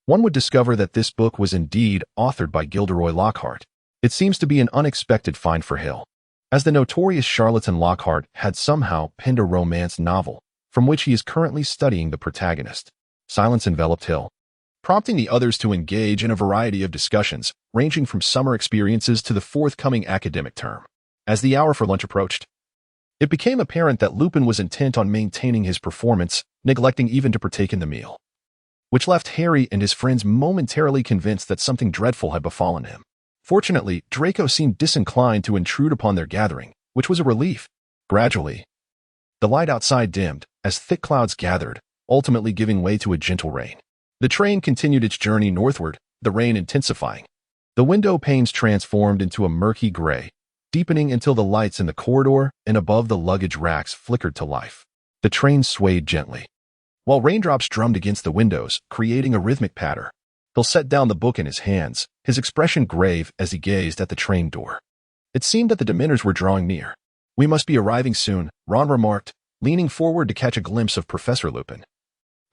one would discover that this book was indeed authored by Gilderoy Lockhart. It seems to be an unexpected find for Hill, as the notorious charlatan Lockhart had somehow penned a romance novel, from which he is currently studying the protagonist. Silence enveloped Hill, prompting the others to engage in a variety of discussions, ranging from summer experiences to the forthcoming academic term. As the hour for lunch approached, It became apparent that Lupin was intent on maintaining his performance, neglecting even to partake in the meal, which left Harry and his friends momentarily convinced that something dreadful had befallen him. Fortunately, Draco seemed disinclined to intrude upon their gathering, which was a relief. Gradually, the light outside dimmed as thick clouds gathered, ultimately giving way to a gentle rain. The train continued its journey northward, the rain intensifying. The window panes transformed into a murky gray, deepening until the lights in the corridor and above the luggage racks flickered to life. The train swayed gently, while raindrops drummed against the windows, creating a rhythmic patter. Hill set down the book in his hands, his expression grave as he gazed at the train door. It seemed that the Dementors were drawing near. "We must be arriving soon," Ron remarked, leaning forward to catch a glimpse of Professor Lupin,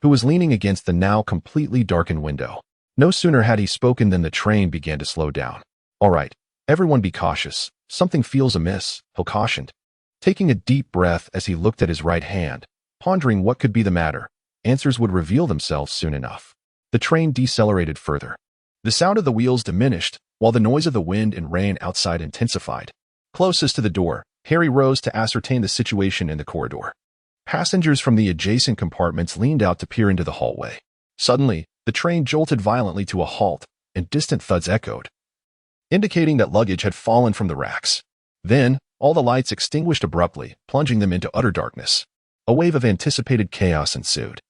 who was leaning against the now completely darkened window. No sooner had he spoken than the train began to slow down. "All right, everyone be cautious. Something feels amiss," Hill cautioned, taking a deep breath as he looked at his right hand, pondering what could be the matter. Answers would reveal themselves soon enough. The train decelerated further. The sound of the wheels diminished, while the noise of the wind and rain outside intensified. Closest to the door, Harry rose to ascertain the situation in the corridor. Passengers from the adjacent compartments leaned out to peer into the hallway. Suddenly, the train jolted violently to a halt, and distant thuds echoed, indicating that luggage had fallen from the racks. Then, all the lights extinguished abruptly, plunging them into utter darkness. A wave of anticipated chaos ensued.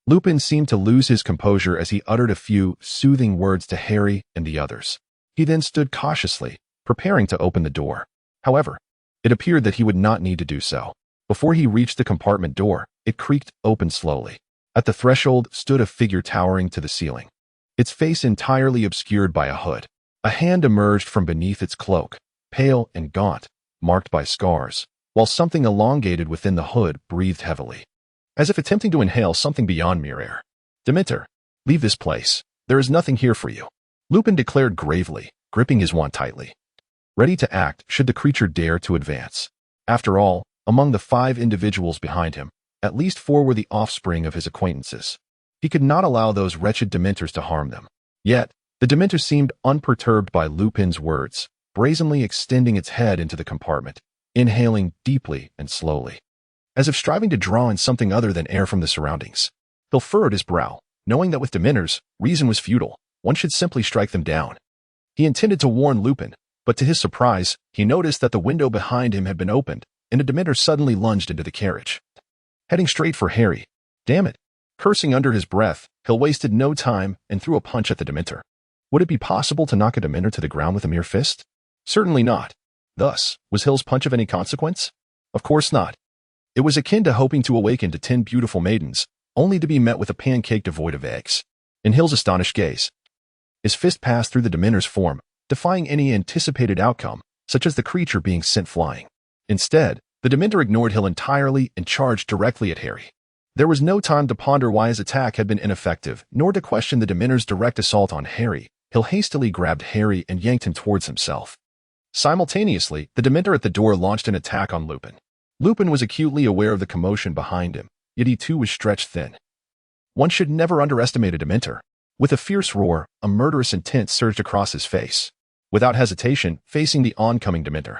Lupin seemed to lose his composure as he uttered a few soothing words to Harry and the others. He then stood cautiously, preparing to open the door. However, it appeared that he would not need to do so. Before he reached the compartment door, it creaked open slowly. At the threshold stood a figure towering to the ceiling, its face entirely obscured by a hood. A hand emerged from beneath its cloak, pale and gaunt, marked by scars, while something elongated within the hood breathed heavily, as if attempting to inhale something beyond mere air. "Dementor, leave this place. There is nothing here for you," Lupin declared gravely, gripping his wand tightly, ready to act should the creature dare to advance. After all, among the 5 individuals behind him, at least 4 were the offspring of his acquaintances. He could not allow those wretched Dementors to harm them. Yet, the Dementor seemed unperturbed by Lupin's words, brazenly extending its head into the compartment, inhaling deeply and slowly, as if striving to draw in something other than air from the surroundings. Hill furrowed his brow, knowing that with Dementors, reason was futile. One should simply strike them down. He intended to warn Lupin, but to his surprise, he noticed that the window behind him had been opened, and a Dementor suddenly lunged into the carriage, heading straight for Harry. Damn it! Cursing under his breath, Hill wasted no time and threw a punch at the Dementor. Would it be possible to knock a Dementor to the ground with a mere fist? Certainly not. Thus, was Hill's punch of any consequence? Of course not. It was akin to hoping to awaken to 10 beautiful maidens, only to be met with a pancake devoid of eggs. In Hill's astonished gaze, his fist passed through the Dementor's form, defying any anticipated outcome, such as the creature being sent flying. Instead, the Dementor ignored Hill entirely and charged directly at Harry. There was no time to ponder why his attack had been ineffective, nor to question the Dementor's direct assault on Harry. Hill hastily grabbed Harry and yanked him towards himself. Simultaneously, the Dementor at the door launched an attack on Lupin. Lupin was acutely aware of the commotion behind him, yet he too was stretched thin. One should never underestimate a Dementor. With a fierce roar, a murderous intent surged across his face. Without hesitation, facing the oncoming Dementor,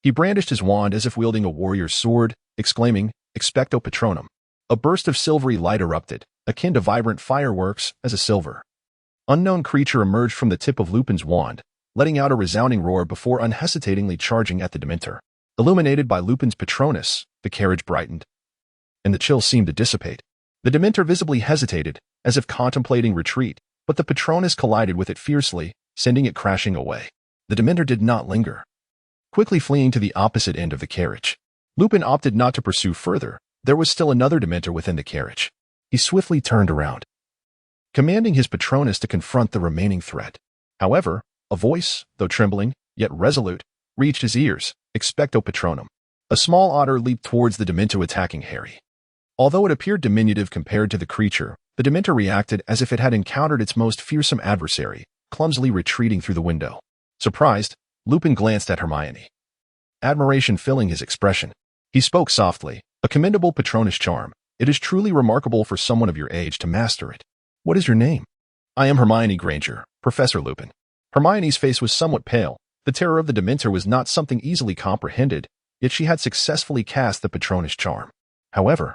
he brandished his wand as if wielding a warrior's sword, exclaiming, "Expecto Patronum." A burst of silvery light erupted, akin to vibrant fireworks, as a silver, unknown creature emerged from the tip of Lupin's wand, letting out a resounding roar before unhesitatingly charging at the Dementor. Illuminated by Lupin's Patronus, the carriage brightened, and the chill seemed to dissipate. The Dementor visibly hesitated, as if contemplating retreat, but the Patronus collided with it fiercely, sending it crashing away. The Dementor did not linger, quickly fleeing to the opposite end of the carriage. Lupin opted not to pursue further. There was still another Dementor within the carriage. He swiftly turned around, commanding his Patronus to confront the remaining threat. However, a voice, though trembling, yet resolute, reached his ears. "Expecto Patronum." A small otter leaped towards the Dementor attacking Harry. Although it appeared diminutive compared to the creature, the Dementor reacted as if it had encountered its most fearsome adversary, clumsily retreating through the window. Surprised, Lupin glanced at Hermione, admiration filling his expression. He spoke softly, "A commendable Patronus charm. It is truly remarkable for someone of your age to master it. What is your name?" "I am Hermione Granger, Professor Lupin." Hermione's face was somewhat pale. The terror of the Dementor was not something easily comprehended. yet she had successfully cast the Patronus charm. However,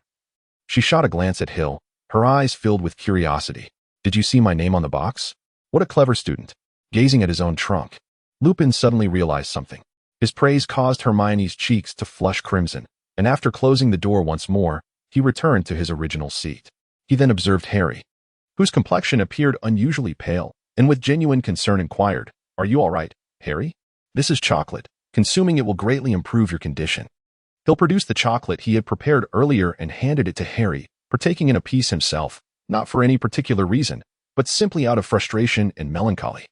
she shot a glance at Hill, her eyes filled with curiosity. "Did you see my name on the box?" What a clever student. Gazing at his own trunk, Lupin suddenly realized something. His praise caused Hermione's cheeks to flush crimson, and after closing the door once more, he returned to his original seat. He then observed Harry, whose complexion appeared unusually pale, and with genuine concern inquired, "Are you all right, Harry? This is chocolate. Consuming it will greatly improve your condition." Hill produced the chocolate he had prepared earlier and handed it to Harry, partaking in a piece himself, not for any particular reason, but simply out of frustration and melancholy.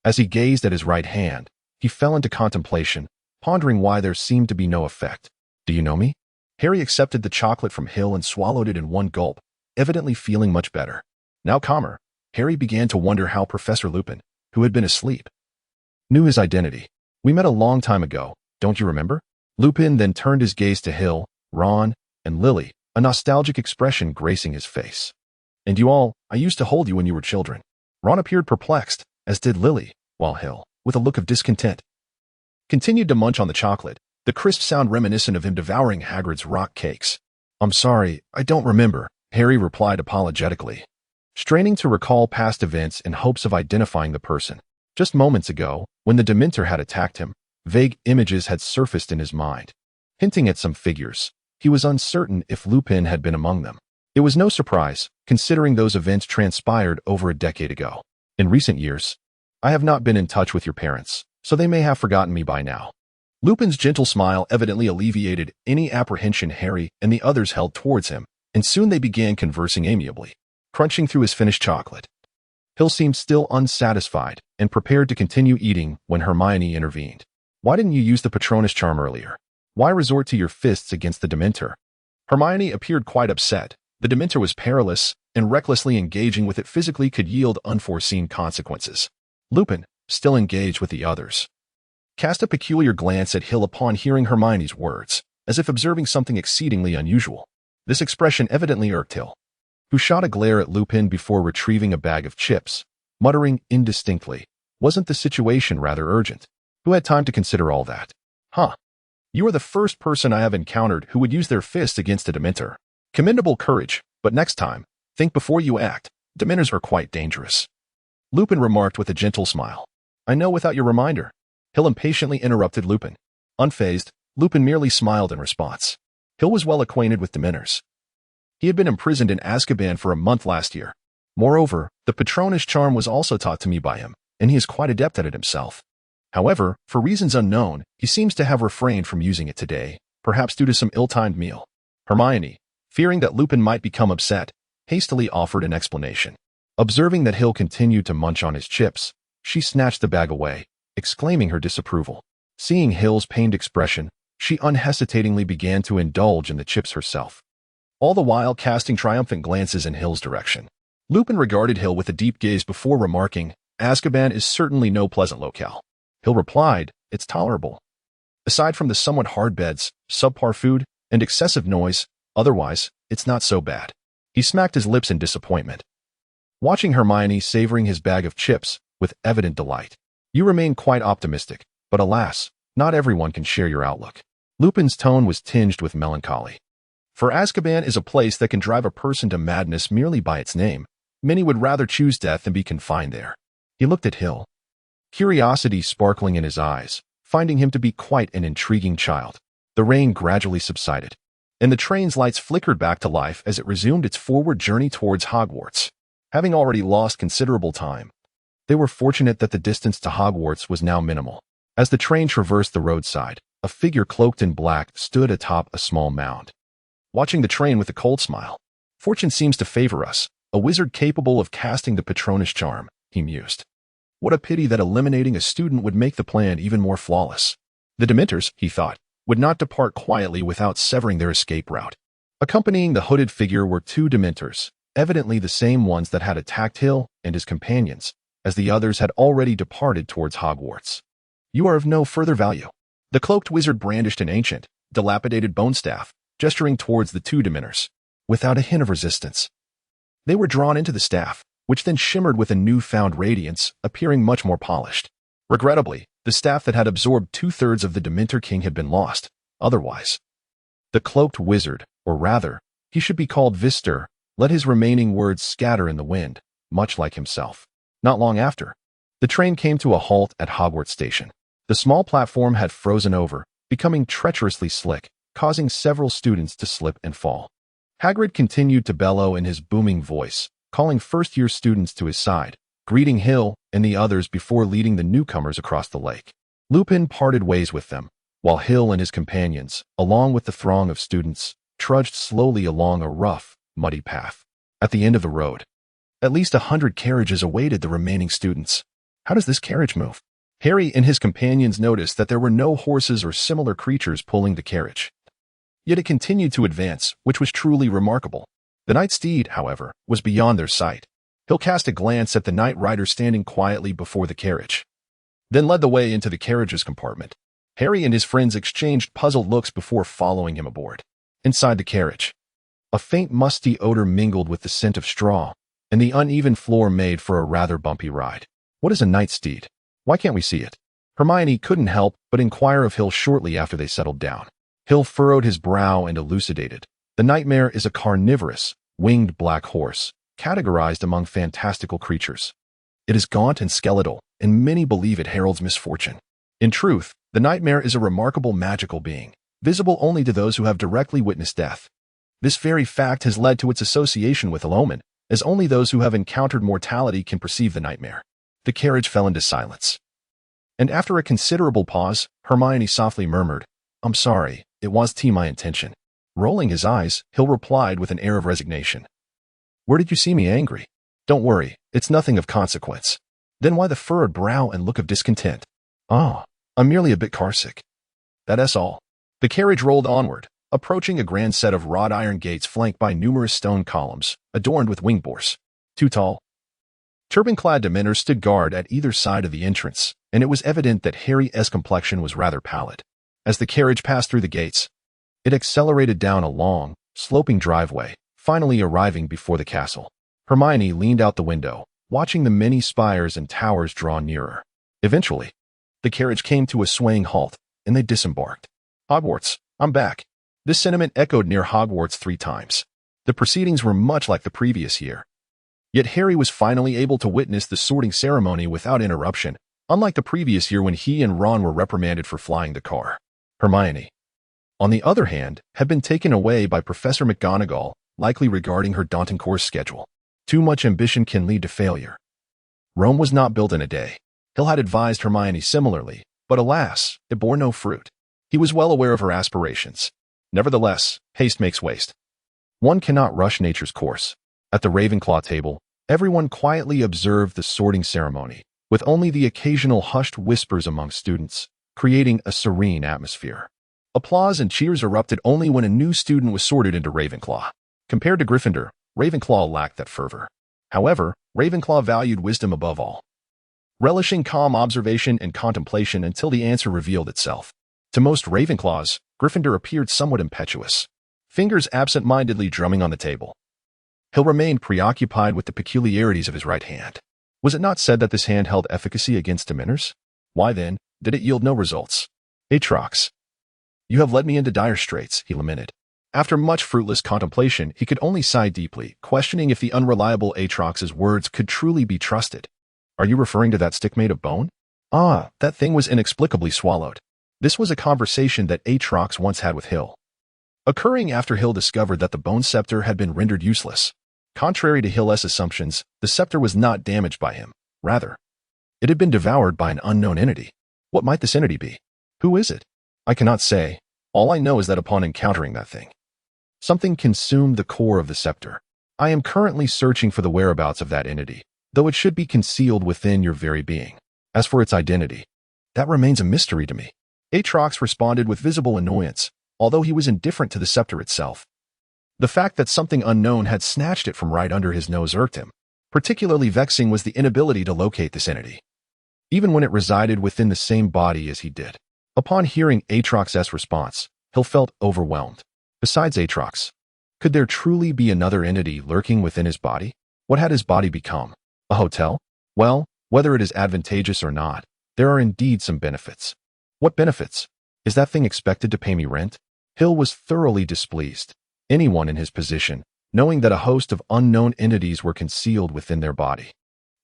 As he gazed at his right hand, he fell into contemplation, pondering why there seemed to be no effect. "Do you know me?" Harry accepted the chocolate from Hill and swallowed it in one gulp, evidently feeling much better. Now calmer, Harry began to wonder how Professor Lupin, who had been asleep, knew his identity. "We met a long time ago, don't you remember?" Lupin then turned his gaze to Hill, Ron, and Lily, a nostalgic expression gracing his face. "And you all, I used to hold you when you were children." Ron appeared perplexed, as did Lily, while Hill, with a look of discontent, continued to munch on the chocolate, the crisp sound reminiscent of him devouring Hagrid's rock cakes. "I'm sorry, I don't remember," Harry replied apologetically, straining to recall past events in hopes of identifying the person. Just moments ago, when the Dementor had attacked him, vague images had surfaced in his mind, hinting at some figures. He was uncertain if Lupin had been among them. It was no surprise, considering those events transpired over a decade ago. "In recent years, I have not been in touch with your parents, so they may have forgotten me by now." Lupin's gentle smile evidently alleviated any apprehension Harry and the others held towards him, and soon they began conversing amiably, crunching through his finished chocolate. Hill seemed still unsatisfied and prepared to continue eating when Hermione intervened. "Why didn't you use the Patronus charm earlier? Why resort to your fists against the Dementor?" Hermione appeared quite upset. The Dementor was perilous, and recklessly engaging with it physically could yield unforeseen consequences. Lupin, still engaged with the others, cast a peculiar glance at Hill upon hearing Hermione's words, as if observing something exceedingly unusual. This expression evidently irked Hill, who shot a glare at Lupin before retrieving a bag of chips, muttering indistinctly, "Wasn't the situation rather urgent? Who had time to consider all that?" "Huh. You are the first person I have encountered who would use their fist against a Dementor. Commendable courage, but next time, think before you act. Dementors are quite dangerous," Lupin remarked with a gentle smile. "I know without your reminder." Hill impatiently interrupted Lupin. Unfazed, Lupin merely smiled in response. Hill was well acquainted with Dementors. He had been imprisoned in Azkaban for a month last year. Moreover, the Patronus charm was also taught to me by him, and he is quite adept at it himself. However, for reasons unknown, he seems to have refrained from using it today, perhaps due to some ill-timed meal. Hermione, fearing that Lupin might become upset, hastily offered an explanation. Observing that Hill continued to munch on his chips, she snatched the bag away, exclaiming her disapproval. Seeing Hill's pained expression, she unhesitatingly began to indulge in the chips herself, all the while casting triumphant glances in Hill's direction. Lupin regarded Hill with a deep gaze before remarking, "Azkaban is certainly no pleasant locale." Hill replied, "It's tolerable. Aside from the somewhat hard beds, subpar food, and excessive noise, otherwise, it's not so bad." He smacked his lips in disappointment, watching Hermione savoring his bag of chips with evident delight. "You remain quite optimistic, but alas, not everyone can share your outlook." Lupin's tone was tinged with melancholy. "For Azkaban is a place that can drive a person to madness merely by its name. Many would rather choose death than be confined there." He looked at Hill, curiosity sparkling in his eyes, finding him to be quite an intriguing child. The rain gradually subsided, and the train's lights flickered back to life as it resumed its forward journey towards Hogwarts. Having already lost considerable time, they were fortunate that the distance to Hogwarts was now minimal. As the train traversed the roadside, a figure cloaked in black stood atop a small mound, watching the train with a cold smile. "Fortune seems to favor us, a wizard capable of casting the Patronus charm," he mused. "What a pity that eliminating a student would make the plan even more flawless." The Dementors, he thought, would not depart quietly without severing their escape route. Accompanying the hooded figure were two Dementors, evidently the same ones that had attacked Hill and his companions, as the others had already departed towards Hogwarts. "You are of no further value." The cloaked wizard brandished an ancient, dilapidated bone staff, gesturing towards the two Dementors, without a hint of resistance. They were drawn into the staff, which then shimmered with a newfound radiance, appearing much more polished. Regrettably, the staff that had absorbed 2/3 of the Dementor King had been lost, otherwise. The cloaked wizard, or rather, he should be called Vister, let his remaining words scatter in the wind, much like himself. Not long after, the train came to a halt at Hogwarts Station. The small platform had frozen over, becoming treacherously slick, causing several students to slip and fall. Hagrid continued to bellow in his booming voice, calling first-year students to his side, greeting Hill and the others before leading the newcomers across the lake. Lupin parted ways with them, while Hill and his companions, along with the throng of students, trudged slowly along a rough, muddy path. At the end of the road, at least 100 carriages awaited the remaining students. How does this carriage move? Harry and his companions noticed that there were no horses or similar creatures pulling the carriage. Yet it continued to advance, which was truly remarkable. The Night Steed, however, was beyond their sight. Hill cast a glance at the Knight Rider standing quietly before the carriage, then led the way into the carriage's compartment. Harry and his friends exchanged puzzled looks before following him aboard. Inside the carriage, a faint musty odor mingled with the scent of straw, and the uneven floor made for a rather bumpy ride. What is a Night Steed? Why can't we see it? Hermione couldn't help but inquire of Hill shortly after they settled down. Hill furrowed his brow and elucidated. The Nightmare is a carnivorous, winged black horse, categorized among fantastical creatures. It is gaunt and skeletal, and many believe it heralds misfortune. In truth, the Nightmare is a remarkable magical being, visible only to those who have directly witnessed death. This very fact has led to its association with ill omen, as only those who have encountered mortality can perceive the Nightmare. The carriage fell into silence. And after a considerable pause, Hermione softly murmured, "I'm sorry, it was my intention." Rolling his eyes, Hill replied with an air of resignation, "Where did you see me angry? Don't worry, it's nothing of consequence." Then why the furrowed brow and look of discontent? "Oh, I'm merely a bit carsick. That's all." The carriage rolled onward, approaching a grand set of wrought iron gates flanked by numerous stone columns, adorned with winged boars. Too tall. Turban-clad Dementors stood guard at either side of the entrance, and it was evident that Harry's complexion was rather pallid. As the carriage passed through the gates, it accelerated down a long, sloping driveway, finally arriving before the castle. Hermione leaned out the window, watching the many spires and towers draw nearer. Eventually, the carriage came to a swaying halt, and they disembarked. "Hogwarts, I'm back." This sentiment echoed near Hogwarts 3 times. The proceedings were much like the previous year. Yet Harry was finally able to witness the sorting ceremony without interruption, unlike the previous year when he and Ron were reprimanded for flying the car. Hermione, on the other hand, had been taken away by Professor McGonagall, likely regarding her daunting course schedule. Too much ambition can lead to failure. Rome was not built in a day. Hill had advised Hermione similarly, but alas, it bore no fruit. He was well aware of her aspirations. Nevertheless, haste makes waste. One cannot rush nature's course. At the Ravenclaw table, everyone quietly observed the sorting ceremony, with only the occasional hushed whispers among students, creating a serene atmosphere. Applause and cheers erupted only when a new student was sorted into Ravenclaw. Compared to Gryffindor, Ravenclaw lacked that fervor. However, Ravenclaw valued wisdom above all, relishing calm observation and contemplation until the answer revealed itself. To most Ravenclaws, Gryffindor appeared somewhat impetuous, fingers absent-mindedly drumming on the table. Hill remained preoccupied with the peculiarities of his right hand. Was it not said that this hand held efficacy against Dementors? Why then, did it yield no results? "Atrox, you have led me into dire straits," he lamented. After much fruitless contemplation, he could only sigh deeply, questioning if the unreliable Atrox's words could truly be trusted. "Are you referring to that stick made of bone?" "Ah, that thing was inexplicably swallowed." This was a conversation that Atrox once had with Hill, occurring after Hill discovered that the bone scepter had been rendered useless. Contrary to Hill's assumptions, the scepter was not damaged by him. Rather, it had been devoured by an unknown entity. What might this entity be? Who is it? I cannot say. All I know is that upon encountering that thing, something consumed the core of the scepter. I am currently searching for the whereabouts of that entity, though it should be concealed within your very being. As for its identity, that remains a mystery to me. Atrox responded with visible annoyance, although he was indifferent to the scepter itself. The fact that something unknown had snatched it from right under his nose irked him. Particularly vexing was the inability to locate this entity, even when it resided within the same body as he did. Upon hearing Atrox's response, Hill felt overwhelmed. Besides Atrox, could there truly be another entity lurking within his body? What had his body become? A hotel? Well, whether it is advantageous or not, there are indeed some benefits. What benefits? Is that thing expected to pay me rent? Hill was thoroughly displeased. Anyone in his position, knowing that a host of unknown entities were concealed within their body,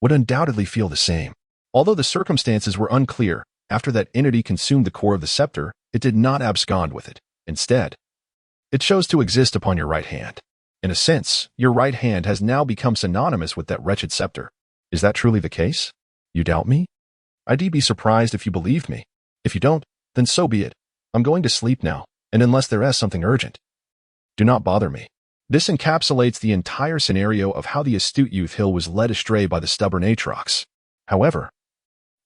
would undoubtedly feel the same. Although the circumstances were unclear, after that entity consumed the core of the scepter, it did not abscond with it. Instead, it chose to exist upon your right hand. In a sense, your right hand has now become synonymous with that wretched scepter. Is that truly the case? You doubt me? I'd be surprised if you believed me. If you don't, then so be it. I'm going to sleep now, and unless there is something urgent, do not bother me. This encapsulates the entire scenario of how the astute youth Hill was led astray by the stubborn Aatrox. However,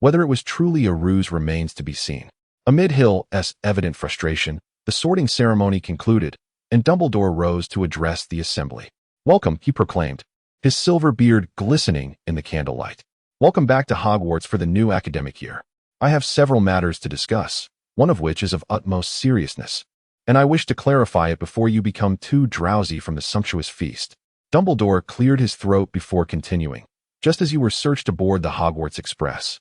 whether it was truly a ruse remains to be seen. Amid Hill's evident frustration, the sorting ceremony concluded, and Dumbledore rose to address the assembly. "Welcome," he proclaimed, his silver beard glistening in the candlelight. "Welcome back to Hogwarts for the new academic year. I have several matters to discuss, one of which is of utmost seriousness, and I wish to clarify it before you become too drowsy from the sumptuous feast." Dumbledore cleared his throat before continuing. "Just as you were searched aboard the Hogwarts Express,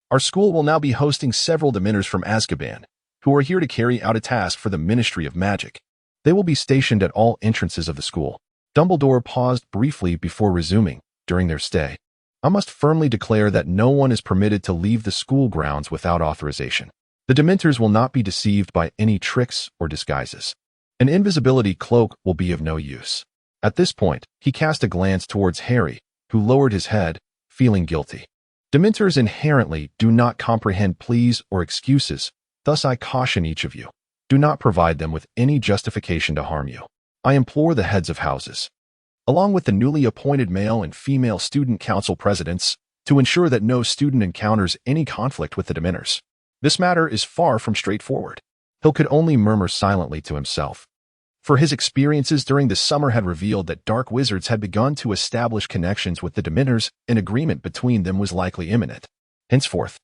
our school will now be hosting several Dementors from Azkaban, who are here to carry out a task for the Ministry of Magic. They will be stationed at all entrances of the school." Dumbledore paused briefly before resuming. "During their stay, I must firmly declare that no one is permitted to leave the school grounds without authorization. The Dementors will not be deceived by any tricks or disguises. An invisibility cloak will be of no use." At this point, he cast a glance towards Harry, who lowered his head, feeling guilty. "Dementors inherently do not comprehend pleas or excuses, thus I caution each of you. Do not provide them with any justification to harm you. I implore the heads of houses, along with the newly appointed male and female student council presidents, to ensure that no student encounters any conflict with the Dementors. This matter is far from straightforward." Hill could only murmur silently to himself, for his experiences during the summer had revealed that dark wizards had begun to establish connections with the Dementors, and agreement between them was likely imminent. Henceforth,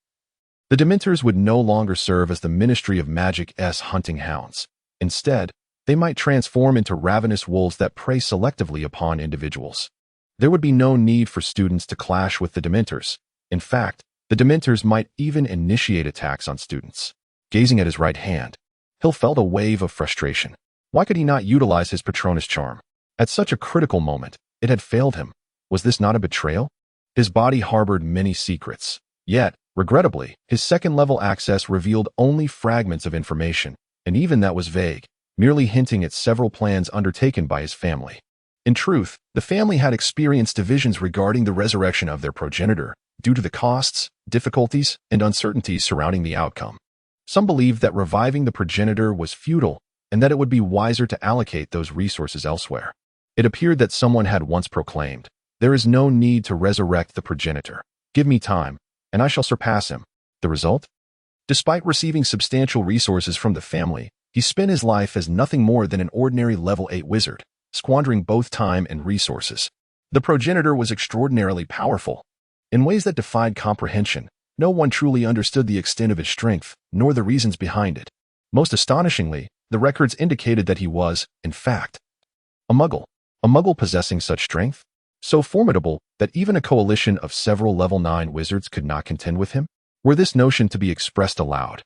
the Dementors would no longer serve as the Ministry of Magic's hunting hounds. Instead, they might transform into ravenous wolves that prey selectively upon individuals. There would be no need for students to clash with the Dementors. In fact, the Dementors might even initiate attacks on students. Gazing at his right hand, Hill felt a wave of frustration. Why could he not utilize his Patronus charm? At such a critical moment, it had failed him. Was this not a betrayal? His body harbored many secrets. Yet, regrettably, his second-level access revealed only fragments of information, and even that was vague, merely hinting at several plans undertaken by his family. In truth, the family had experienced divisions regarding the resurrection of their progenitor, due to the costs, difficulties, and uncertainties surrounding the outcome. Some believed that reviving the progenitor was futile, and that it would be wiser to allocate those resources elsewhere. It appeared that someone had once proclaimed, "There is no need to resurrect the progenitor. Give me time, and I shall surpass him." The result? Despite receiving substantial resources from the family, he spent his life as nothing more than an ordinary level 8 wizard, squandering both time and resources. The progenitor was extraordinarily powerful, in ways that defied comprehension. No one truly understood the extent of his strength, nor the reasons behind it. Most astonishingly, the records indicated that he was, in fact, a muggle. A muggle possessing such strength? So formidable that even a coalition of several level 9 wizards could not contend with him? Were this notion to be expressed aloud,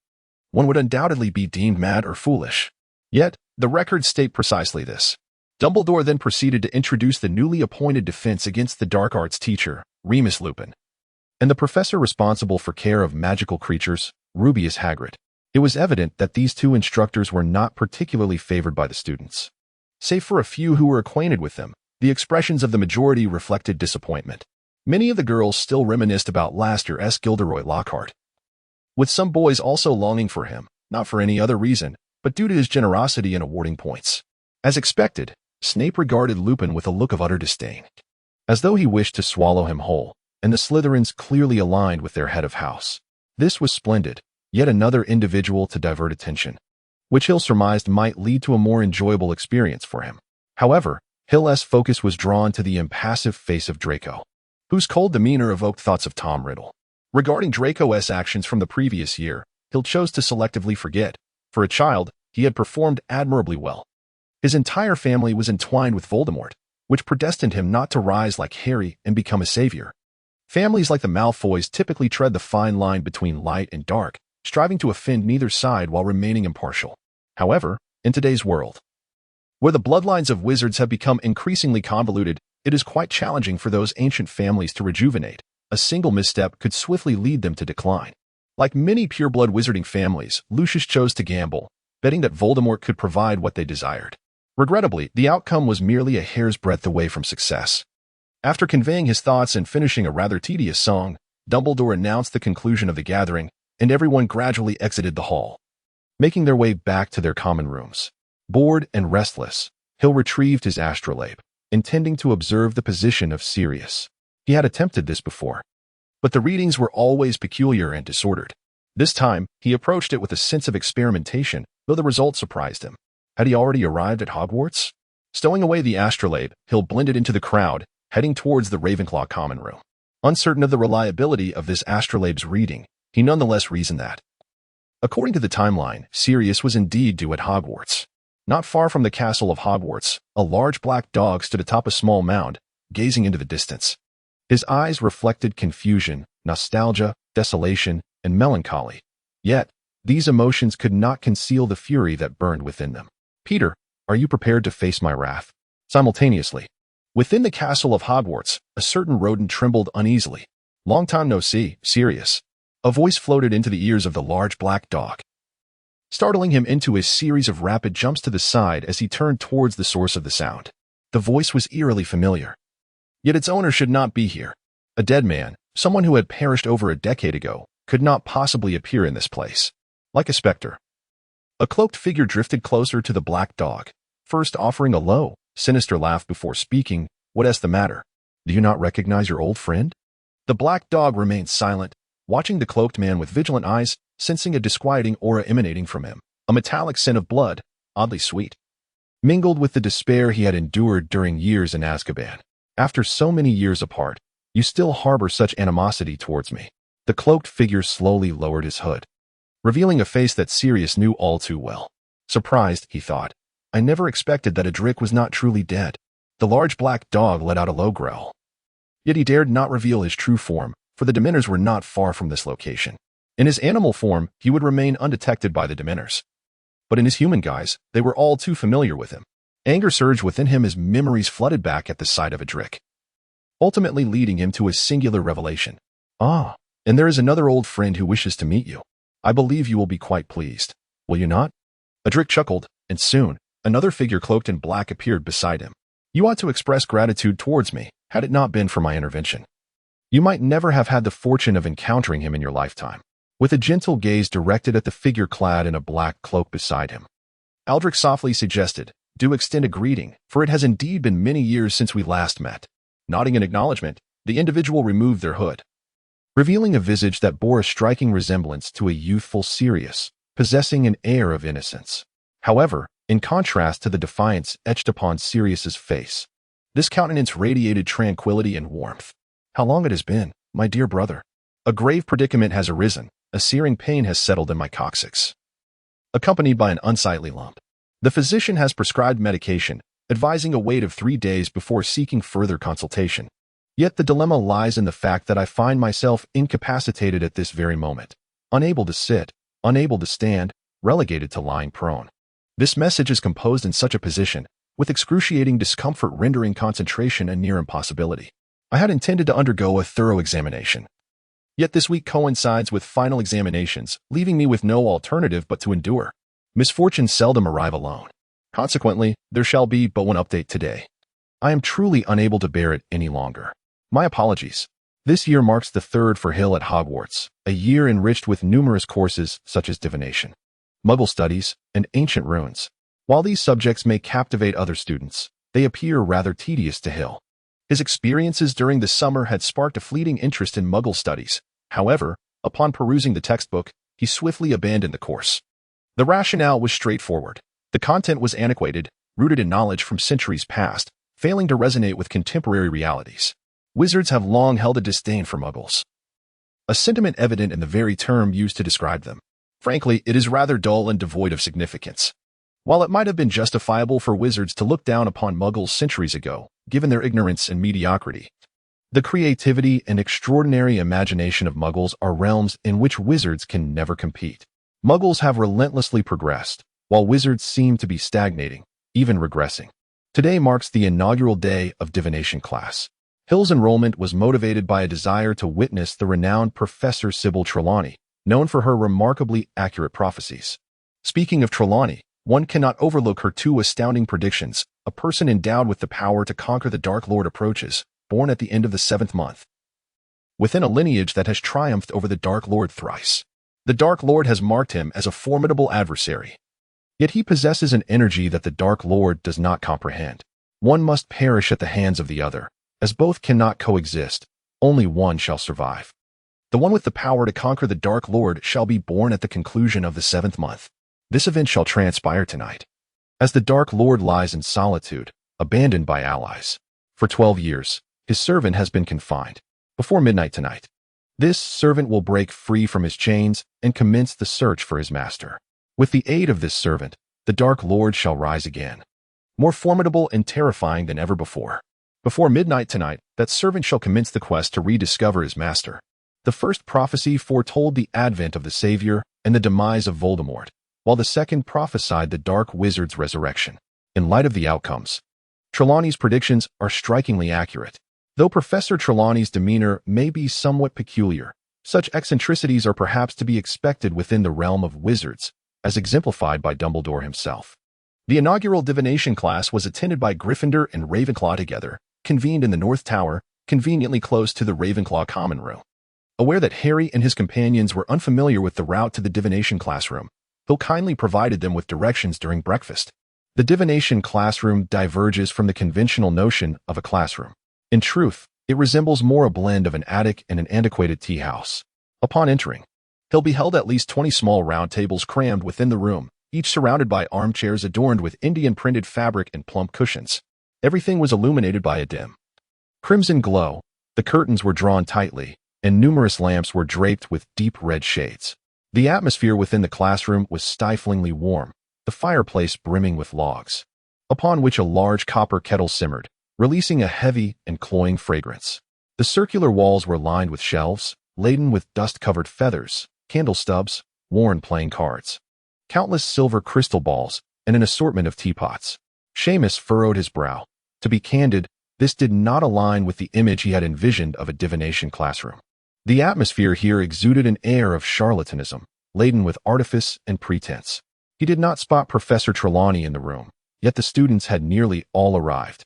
one would undoubtedly be deemed mad or foolish. Yet, the records state precisely this. Dumbledore then proceeded to introduce the newly appointed defense against the dark arts teacher, Remus Lupin, and the professor responsible for care of magical creatures, Rubeus Hagrid. It was evident that these two instructors were not particularly favored by the students. Save for a few who were acquainted with them, the expressions of the majority reflected disappointment. Many of the girls still reminisced about last year's Gilderoy Lockhart, with some boys also longing for him, not for any other reason, but due to his generosity in awarding points. As expected, Snape regarded Lupin with a look of utter disdain, as though he wished to swallow him whole, and the Slytherins clearly aligned with their head of house. This was splendid, yet another individual to divert attention, which Hill surmised might lead to a more enjoyable experience for him. However, Hill's focus was drawn to the impassive face of Draco, whose cold demeanor evoked thoughts of Tom Riddle. Regarding Draco's actions from the previous year, Hill chose to selectively forget. For a child, he had performed admirably well. His entire family was entwined with Voldemort, which predestined him not to rise like Harry and become a savior. Families like the Malfoys typically tread the fine line between light and dark, striving to offend neither side while remaining impartial. However, in today's world, where the bloodlines of wizards have become increasingly convoluted, it is quite challenging for those ancient families to rejuvenate. A single misstep could swiftly lead them to decline. Like many pureblood wizarding families, Lucius chose to gamble, betting that Voldemort could provide what they desired. Regrettably, the outcome was merely a hair's breadth away from success. After conveying his thoughts and finishing a rather tedious song, Dumbledore announced the conclusion of the gathering, and everyone gradually exited the hall, making their way back to their common rooms. Bored and restless, Hill retrieved his astrolabe, intending to observe the position of Sirius. He had attempted this before, but the readings were always peculiar and disordered. This time, he approached it with a sense of experimentation, though the result surprised him. Had he already arrived at Hogwarts? Stowing away the astrolabe, Hill blended into the crowd, heading towards the Ravenclaw common room. Uncertain of the reliability of this astrolabe's reading, he nonetheless reasoned that, according to the timeline, Sirius was indeed due at Hogwarts. Not far from the castle of Hogwarts, a large black dog stood atop a small mound, gazing into the distance. His eyes reflected confusion, nostalgia, desolation, and melancholy. Yet, these emotions could not conceal the fury that burned within them. "Peter, are you prepared to face my wrath?" Simultaneously, within the castle of Hogwarts, a certain rodent trembled uneasily. "Long time no see, Sirius." A voice floated into the ears of the large black dog, startling him into a series of rapid jumps to the side as he turned towards the source of the sound. The voice was eerily familiar. Yet its owner should not be here. A dead man, someone who had perished over a decade ago, could not possibly appear in this place. Like a specter, a cloaked figure drifted closer to the black dog, first offering a low, sinister laugh before speaking. "What's the matter? Do you not recognize your old friend?" The black dog remained silent, watching the cloaked man with vigilant eyes, sensing a disquieting aura emanating from him, a metallic scent of blood, oddly sweet, mingled with the despair he had endured during years in Azkaban. "After so many years apart, you still harbor such animosity towards me." The cloaked figure slowly lowered his hood, revealing a face that Sirius knew all too well. Surprised, he thought, "I never expected that Adric was not truly dead." The large black dog let out a low growl. Yet he dared not reveal his true form, for the Dementors were not far from this location. In his animal form, he would remain undetected by the Dementors. But in his human guise, they were all too familiar with him. Anger surged within him as memories flooded back at the sight of Adric, ultimately leading him to a singular revelation. "Ah, and there is another old friend who wishes to meet you. I believe you will be quite pleased. Will you not?" Adric chuckled, and soon, another figure cloaked in black appeared beside him. "You ought to express gratitude towards me, had it not been for my intervention. You might never have had the fortune of encountering him in your lifetime." With a gentle gaze directed at the figure clad in a black cloak beside him, Aldrich softly suggested, "Do extend a greeting, for it has indeed been many years since we last met." Nodding in acknowledgement, the individual removed their hood, revealing a visage that bore a striking resemblance to a youthful Sirius, possessing an air of innocence. However, in contrast to the defiance etched upon Sirius's face, this countenance radiated tranquility and warmth. "How long it has been, my dear brother. A grave predicament has arisen. A searing pain has settled in my coccyx, accompanied by an unsightly lump. The physician has prescribed medication, advising a wait of 3 days before seeking further consultation. Yet the dilemma lies in the fact that I find myself incapacitated at this very moment, unable to sit, unable to stand, relegated to lying prone. This message is composed in such a position, with excruciating discomfort rendering concentration a near impossibility. I had intended to undergo a thorough examination. Yet this week coincides with final examinations, leaving me with no alternative but to endure. Misfortunes seldom arrive alone. Consequently, there shall be but one update today. I am truly unable to bear it any longer. My apologies. This year marks the third for Hill at Hogwarts, a year enriched with numerous courses such as divination, Muggle studies, and ancient runes. While these subjects may captivate other students, they appear rather tedious to Hill. His experiences during the summer had sparked a fleeting interest in Muggle studies. However, upon perusing the textbook, he swiftly abandoned the course. The rationale was straightforward. The content was antiquated, rooted in knowledge from centuries past, failing to resonate with contemporary realities. Wizards have long held a disdain for Muggles, a sentiment evident in the very term used to describe them. Frankly, it is rather dull and devoid of significance. While it might have been justifiable for wizards to look down upon Muggles centuries ago, given their ignorance and mediocrity, The creativity and extraordinary imagination of Muggles are realms in which wizards can never compete. Muggles have relentlessly progressed, while wizards seem to be stagnating, even regressing. Today marks the inaugural day of divination class. Hill's enrollment was motivated by a desire to witness the renowned Professor Sybil Trelawney, known for her remarkably accurate prophecies. Speaking of Trelawney, one cannot overlook her two astounding predictions. A person endowed with the power to conquer the Dark Lord approaches, born at the end of the 7th month, within a lineage that has triumphed over the Dark Lord thrice. The Dark Lord has marked him as a formidable adversary. Yet he possesses an energy that the Dark Lord does not comprehend. One must perish at the hands of the other. As both cannot coexist, only one shall survive. The one with the power to conquer the Dark Lord shall be born at the conclusion of the 7th month. This event shall transpire tonight. As the Dark Lord lies in solitude, abandoned by allies. For 12 years, his servant has been confined. Before midnight tonight, this servant will break free from his chains and commence the search for his master. With the aid of this servant, the Dark Lord shall rise again, more formidable and terrifying than ever before. Before midnight tonight, that servant shall commence the quest to rediscover his master. The first prophecy foretold the advent of the Savior and the demise of Voldemort, while the second prophesied the Dark Wizard's resurrection. In light of the outcomes, Trelawney's predictions are strikingly accurate. Though Professor Trelawney's demeanor may be somewhat peculiar, such eccentricities are perhaps to be expected within the realm of wizards, as exemplified by Dumbledore himself. The inaugural divination class was attended by Gryffindor and Ravenclaw together, convened in the North Tower, conveniently close to the Ravenclaw common room. Aware that Harry and his companions were unfamiliar with the route to the divination classroom, Hill kindly provided them with directions during breakfast. The divination classroom diverges from the conventional notion of a classroom. In truth, it resembles more a blend of an attic and an antiquated tea house. Upon entering, Hill beheld at least 20 small round tables crammed within the room, each surrounded by armchairs adorned with Indian-printed fabric and plump cushions. Everything was illuminated by a dim crimson glow. The curtains were drawn tightly, and numerous lamps were draped with deep red shades. The atmosphere within the classroom was stiflingly warm, the fireplace brimming with logs, upon which a large copper kettle simmered, releasing a heavy and cloying fragrance. The circular walls were lined with shelves, laden with dust-covered feathers, candle stubs, worn playing cards, countless silver crystal balls, and an assortment of teapots. Seamus furrowed his brow. To be candid, this did not align with the image he had envisioned of a divination classroom. The atmosphere here exuded an air of charlatanism, laden with artifice and pretense. He did not spot Professor Trelawney in the room, yet the students had nearly all arrived,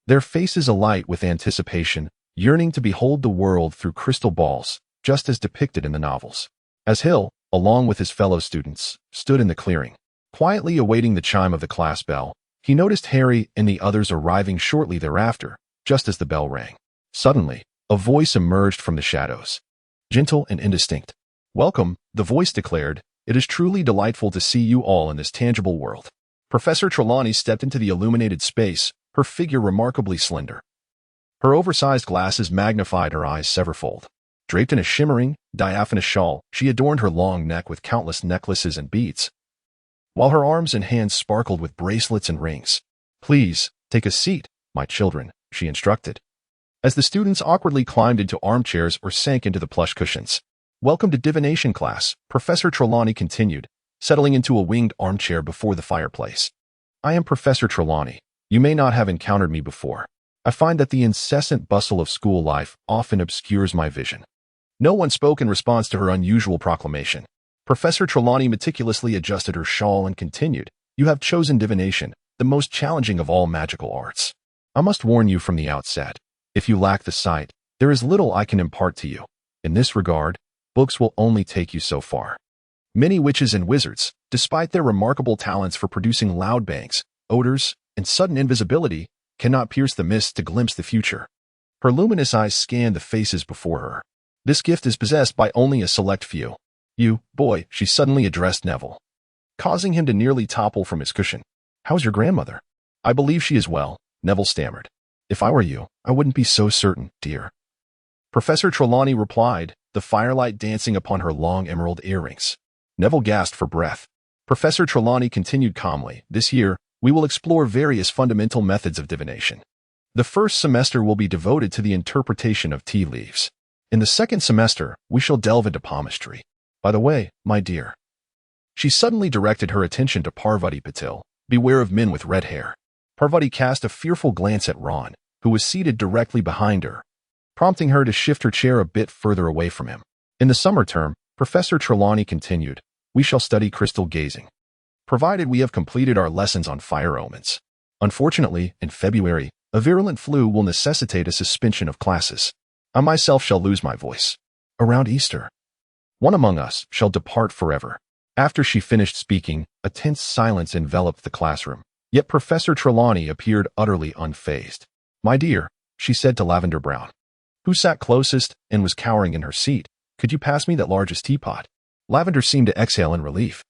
their faces alight with anticipation, yearning to behold the world through crystal balls, just as depicted in the novels. As Hill, along with his fellow students, stood in the clearing, quietly awaiting the chime of the class bell, he noticed Harry and the others arriving shortly thereafter, just as the bell rang. Suddenly, a voice emerged from the shadows. Gentle and indistinct. "Welcome," the voice declared. "It is truly delightful to see you all in this tangible world." Professor Trelawney stepped into the illuminated space, her figure remarkably slender. Her oversized glasses magnified her eyes severfold. Draped in a shimmering, diaphanous shawl, she adorned her long neck with countless necklaces and beads, while her arms and hands sparkled with bracelets and rings. "Please, take a seat, my children," she instructed, as the students awkwardly climbed into armchairs or sank into the plush cushions. "Welcome to divination class," Professor Trelawney continued, settling into a winged armchair before the fireplace. "I am Professor Trelawney. You may not have encountered me before. I find that the incessant bustle of school life often obscures my vision." No one spoke in response to her unusual proclamation. Professor Trelawney meticulously adjusted her shawl and continued, "You have chosen divination, the most challenging of all magical arts. I must warn you from the outset. If you lack the sight, there is little I can impart to you. In this regard, books will only take you so far. Many witches and wizards, despite their remarkable talents for producing loud bangs, odors, and sudden invisibility, cannot pierce the mist to glimpse the future." Her luminous eyes scanned the faces before her. "This gift is possessed by only a select few. You, boy," she suddenly addressed Neville, causing him to nearly topple from his cushion. "How's your grandmother?" "I believe she is well," Neville stammered. "If I were you, I wouldn't be so certain, dear." Professor Trelawney replied, the firelight dancing upon her long emerald earrings. Neville gasped for breath. Professor Trelawney continued calmly, "This year, we will explore various fundamental methods of divination. The first semester will be devoted to the interpretation of tea leaves. In the second semester, we shall delve into palmistry. By the way, my dear. She suddenly directed her attention to Parvati Patil. Beware of men with red hair. Parvati cast a fearful glance at Ron, who was seated directly behind her, prompting her to shift her chair a bit further away from him. In the summer term, Professor Trelawney continued, we shall study crystal gazing, provided we have completed our lessons on fire omens. Unfortunately, in February, a virulent flu will necessitate a suspension of classes. I myself shall lose my voice. Around Easter, one among us shall depart forever. After she finished speaking, a tense silence enveloped the classroom. Yet Professor Trelawney appeared utterly unfazed. My dear, she said to Lavender Brown, who sat closest and was cowering in her seat, could you pass me that largest teapot? Lavender seemed to exhale in relief.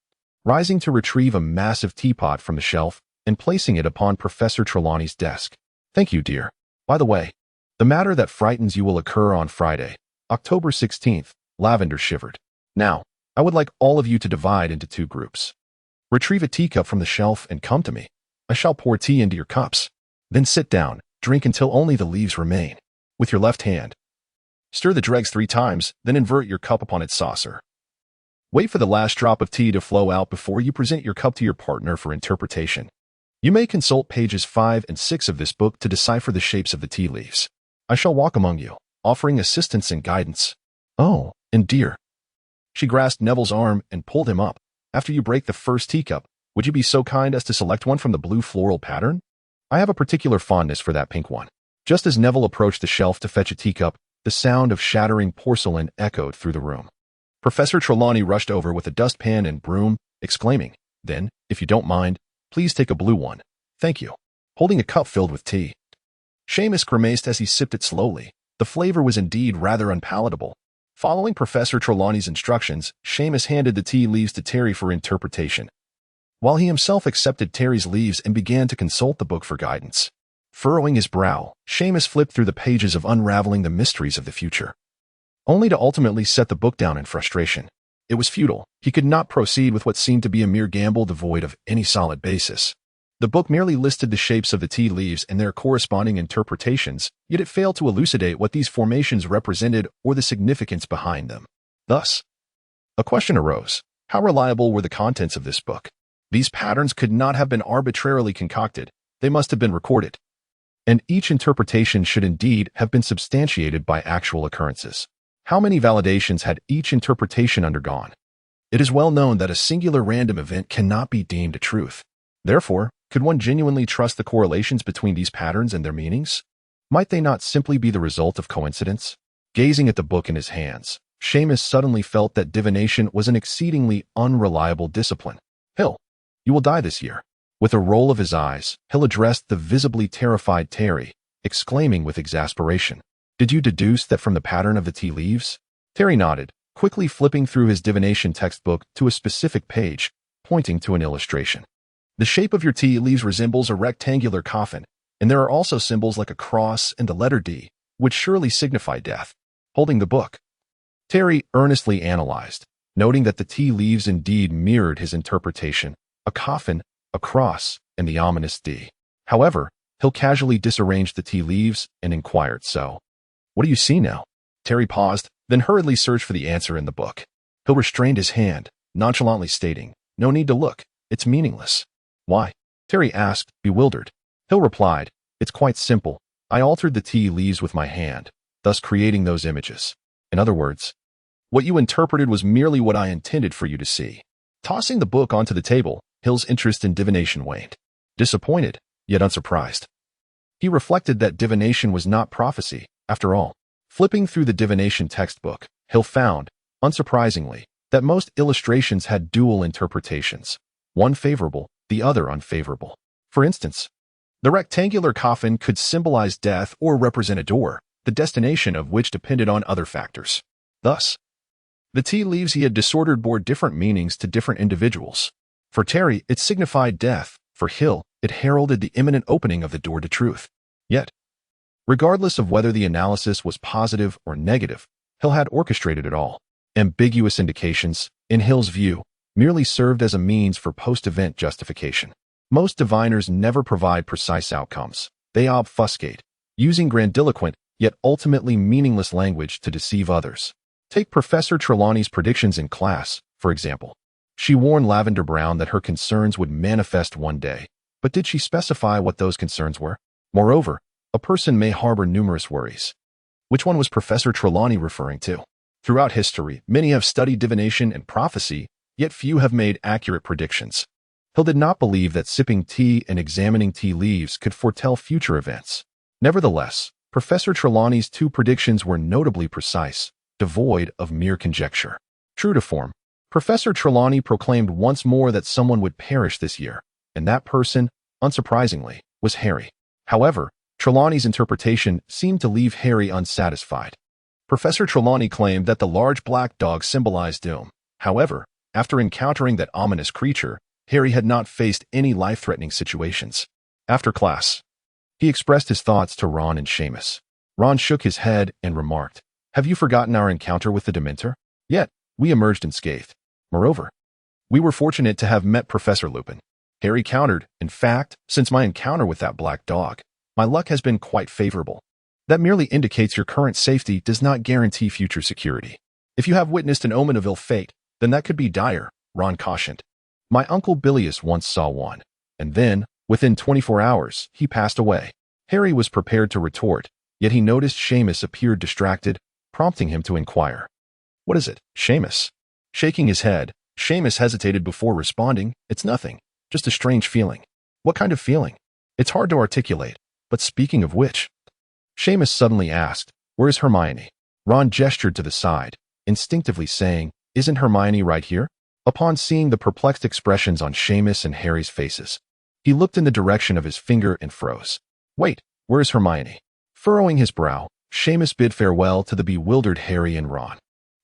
Rising to retrieve a massive teapot from the shelf and placing it upon Professor Trelawney's desk. Thank you, dear. By the way, the matter that frightens you will occur on Friday, October 16th, Lavender shivered. Now, I would like all of you to divide into 2 groups. Retrieve a teacup from the shelf and come to me. I shall pour tea into your cups. Then sit down, drink until only the leaves remain. With your left hand, stir the dregs 3 times, then invert your cup upon its saucer. Wait for the last drop of tea to flow out before you present your cup to your partner for interpretation. You may consult pages 5 and 6 of this book to decipher the shapes of the tea leaves. I shall walk among you, offering assistance and guidance. Oh, and dear. She grasped Neville's arm and pulled him up. After you break the first teacup, would you be so kind as to select one from the blue floral pattern? I have a particular fondness for that pink one. Just as Neville approached the shelf to fetch a teacup, the sound of shattering porcelain echoed through the room. Professor Trelawney rushed over with a dustpan and broom, exclaiming, then, if you don't mind, please take a blue one. Thank you. Holding a cup filled with tea. Seamus grimaced as he sipped it slowly. The flavor was indeed rather unpalatable. Following Professor Trelawney's instructions, Seamus handed the tea leaves to Terry for interpretation, while he himself accepted Terry's leaves and began to consult the book for guidance. Furrowing his brow, Seamus flipped through the pages of unraveling the mysteries of the future, only to ultimately set the book down in frustration. It was futile. He could not proceed with what seemed to be a mere gamble devoid of any solid basis. The book merely listed the shapes of the tea leaves and their corresponding interpretations, yet it failed to elucidate what these formations represented or the significance behind them. Thus, a question arose. How reliable were the contents of this book? These patterns could not have been arbitrarily concocted. They must have been recorded. And each interpretation should indeed have been substantiated by actual occurrences. How many validations had each interpretation undergone? It is well known that a singular random event cannot be deemed a truth. Therefore, could one genuinely trust the correlations between these patterns and their meanings? Might they not simply be the result of coincidence? Gazing at the book in his hands, Seamus suddenly felt that divination was an exceedingly unreliable discipline. Hill, you will die this year. With a roll of his eyes, Hill addressed the visibly terrified Terry, exclaiming with exasperation, did you deduce that from the pattern of the tea leaves? Terry nodded, quickly flipping through his divination textbook to a specific page, pointing to an illustration. The shape of your tea leaves resembles a rectangular coffin, and there are also symbols like a cross and the letter D, which surely signify death. Holding the book, Terry earnestly analyzed, noting that the tea leaves indeed mirrored his interpretation, a coffin, a cross, and the ominous D. However, Hill casually disarranged the tea leaves and inquired, so, what do you see now? Terry paused, then hurriedly searched for the answer in the book. Hill restrained his hand, nonchalantly stating, no need to look, it's meaningless. Why? Terry asked, bewildered. Hill replied, it's quite simple. I altered the tea leaves with my hand, thus creating those images. In other words, what you interpreted was merely what I intended for you to see. Tossing the book onto the table, Hill's interest in divination waned. Disappointed, yet unsurprised. He reflected that divination was not prophecy, after all. Flipping through the divination textbook, Hill found, unsurprisingly, that most illustrations had dual interpretations, one favorable, the other unfavorable. For instance, the rectangular coffin could symbolize death or represent a door, the destination of which depended on other factors. Thus, the tea leaves he had disordered bore different meanings to different individuals. For Terry, it signified death. For Hill, it heralded the imminent opening of the door to truth. Yet, regardless of whether the analysis was positive or negative, Hill had orchestrated it all. Ambiguous indications, in Hill's view, merely served as a means for post-event justification. Most diviners never provide precise outcomes. They obfuscate, using grandiloquent yet ultimately meaningless language to deceive others. Take Professor Trelawney's predictions in class, for example. She warned Lavender Brown that her concerns would manifest one day, but did she specify what those concerns were? Moreover, a person may harbor numerous worries. Which one was Professor Trelawney referring to? Throughout history, many have studied divination and prophecy, yet few have made accurate predictions. Hill did not believe that sipping tea and examining tea leaves could foretell future events. Nevertheless, Professor Trelawney's two predictions were notably precise, devoid of mere conjecture. True to form, Professor Trelawney proclaimed once more that someone would perish this year, and that person, unsurprisingly, was Harry. However, Trelawney's interpretation seemed to leave Harry unsatisfied. Professor Trelawney claimed that the large black dog symbolized doom. However, after encountering that ominous creature, Harry had not faced any life-threatening situations. After class, he expressed his thoughts to Ron and Seamus. Ron shook his head and remarked, "Have you forgotten our encounter with the Dementor?" Yet, we emerged unscathed. Moreover, we were fortunate to have met Professor Lupin. Harry countered, "In fact, since my encounter with that black dog, my luck has been quite favorable. That merely indicates your current safety does not guarantee future security. If you have witnessed an omen of ill fate, then that could be dire," Ron cautioned. "My uncle Bilius once saw one, and then, within 24 hours, he passed away." Harry was prepared to retort, yet he noticed Seamus appeared distracted, prompting him to inquire. "What is it, Seamus?" Shaking his head, Seamus hesitated before responding, "It's nothing, just a strange feeling." "What kind of feeling?" "It's hard to articulate, but speaking of which..." Seamus suddenly asked, "Where is Hermione?" Ron gestured to the side, instinctively saying, "Isn't Hermione right here?" Upon seeing the perplexed expressions on Seamus and Harry's faces, he looked in the direction of his finger and froze. "Wait, where is Hermione?" Furrowing his brow, Seamus bid farewell to the bewildered Harry and Ron.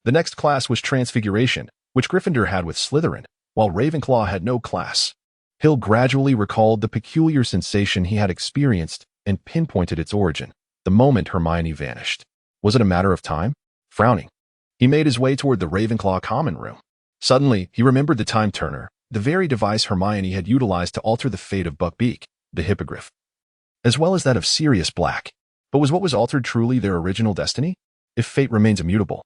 The next class was Transfiguration, which Gryffindor had with Slytherin, while Ravenclaw had no class. Hill gradually recalled the peculiar sensation he had experienced and pinpointed its origin, the moment Hermione vanished. Was it a matter of time? Frowning, he made his way toward the Ravenclaw common room. Suddenly, he remembered the time turner, the very device Hermione had utilized to alter the fate of Buckbeak, the Hippogriff, as well as that of Sirius Black. But was what was altered truly their original destiny? If fate remains immutable,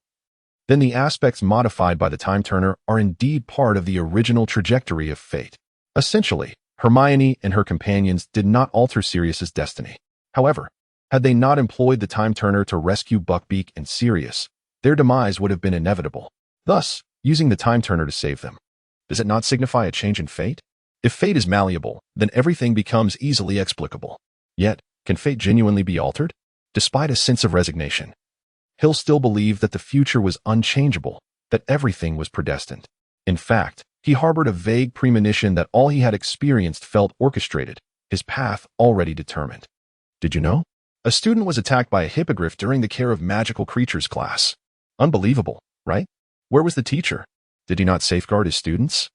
then the aspects modified by the time turner are indeed part of the original trajectory of fate. Essentially, Hermione and her companions did not alter Sirius's destiny. However, had they not employed the time turner to rescue Buckbeak and Sirius, their demise would have been inevitable, thus using the time turner to save them. Does it not signify a change in fate? If fate is malleable, then everything becomes easily explicable. Yet, can fate genuinely be altered? Despite a sense of resignation, Hill still believed that the future was unchangeable, that everything was predestined. In fact, he harbored a vague premonition that all he had experienced felt orchestrated, his path already determined. Did you know? A student was attacked by a hippogriff during the Care of Magical Creatures class. Unbelievable, right? Where was the teacher? Did he not safeguard his students?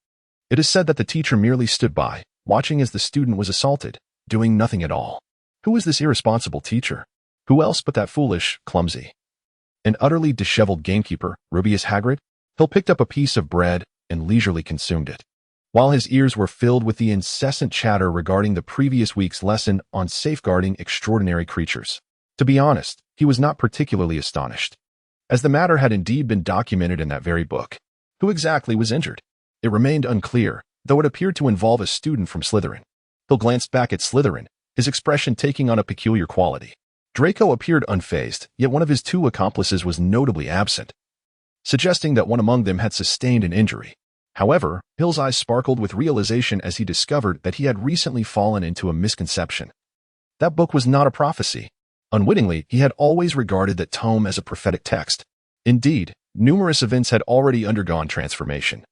It is said that the teacher merely stood by, watching as the student was assaulted, doing nothing at all. Who was this irresponsible teacher? Who else but that foolish, clumsy, and utterly disheveled gamekeeper, Rubeus Hagrid? Hill picked up a piece of bread and leisurely consumed it, while his ears were filled with the incessant chatter regarding the previous week's lesson on safeguarding extraordinary creatures. To be honest, he was not particularly astonished, as the matter had indeed been documented in that very book. Who exactly was injured? It remained unclear, though it appeared to involve a student from Slytherin. Hill glanced back at Slytherin, his expression taking on a peculiar quality. Draco appeared unfazed, yet one of his two accomplices was notably absent, suggesting that one among them had sustained an injury. However, Hill's eyes sparkled with realization as he discovered that he had recently fallen into a misconception. That book was not a prophecy. Unwittingly, he had always regarded that tome as a prophetic text. Indeed, numerous events had already undergone transformation,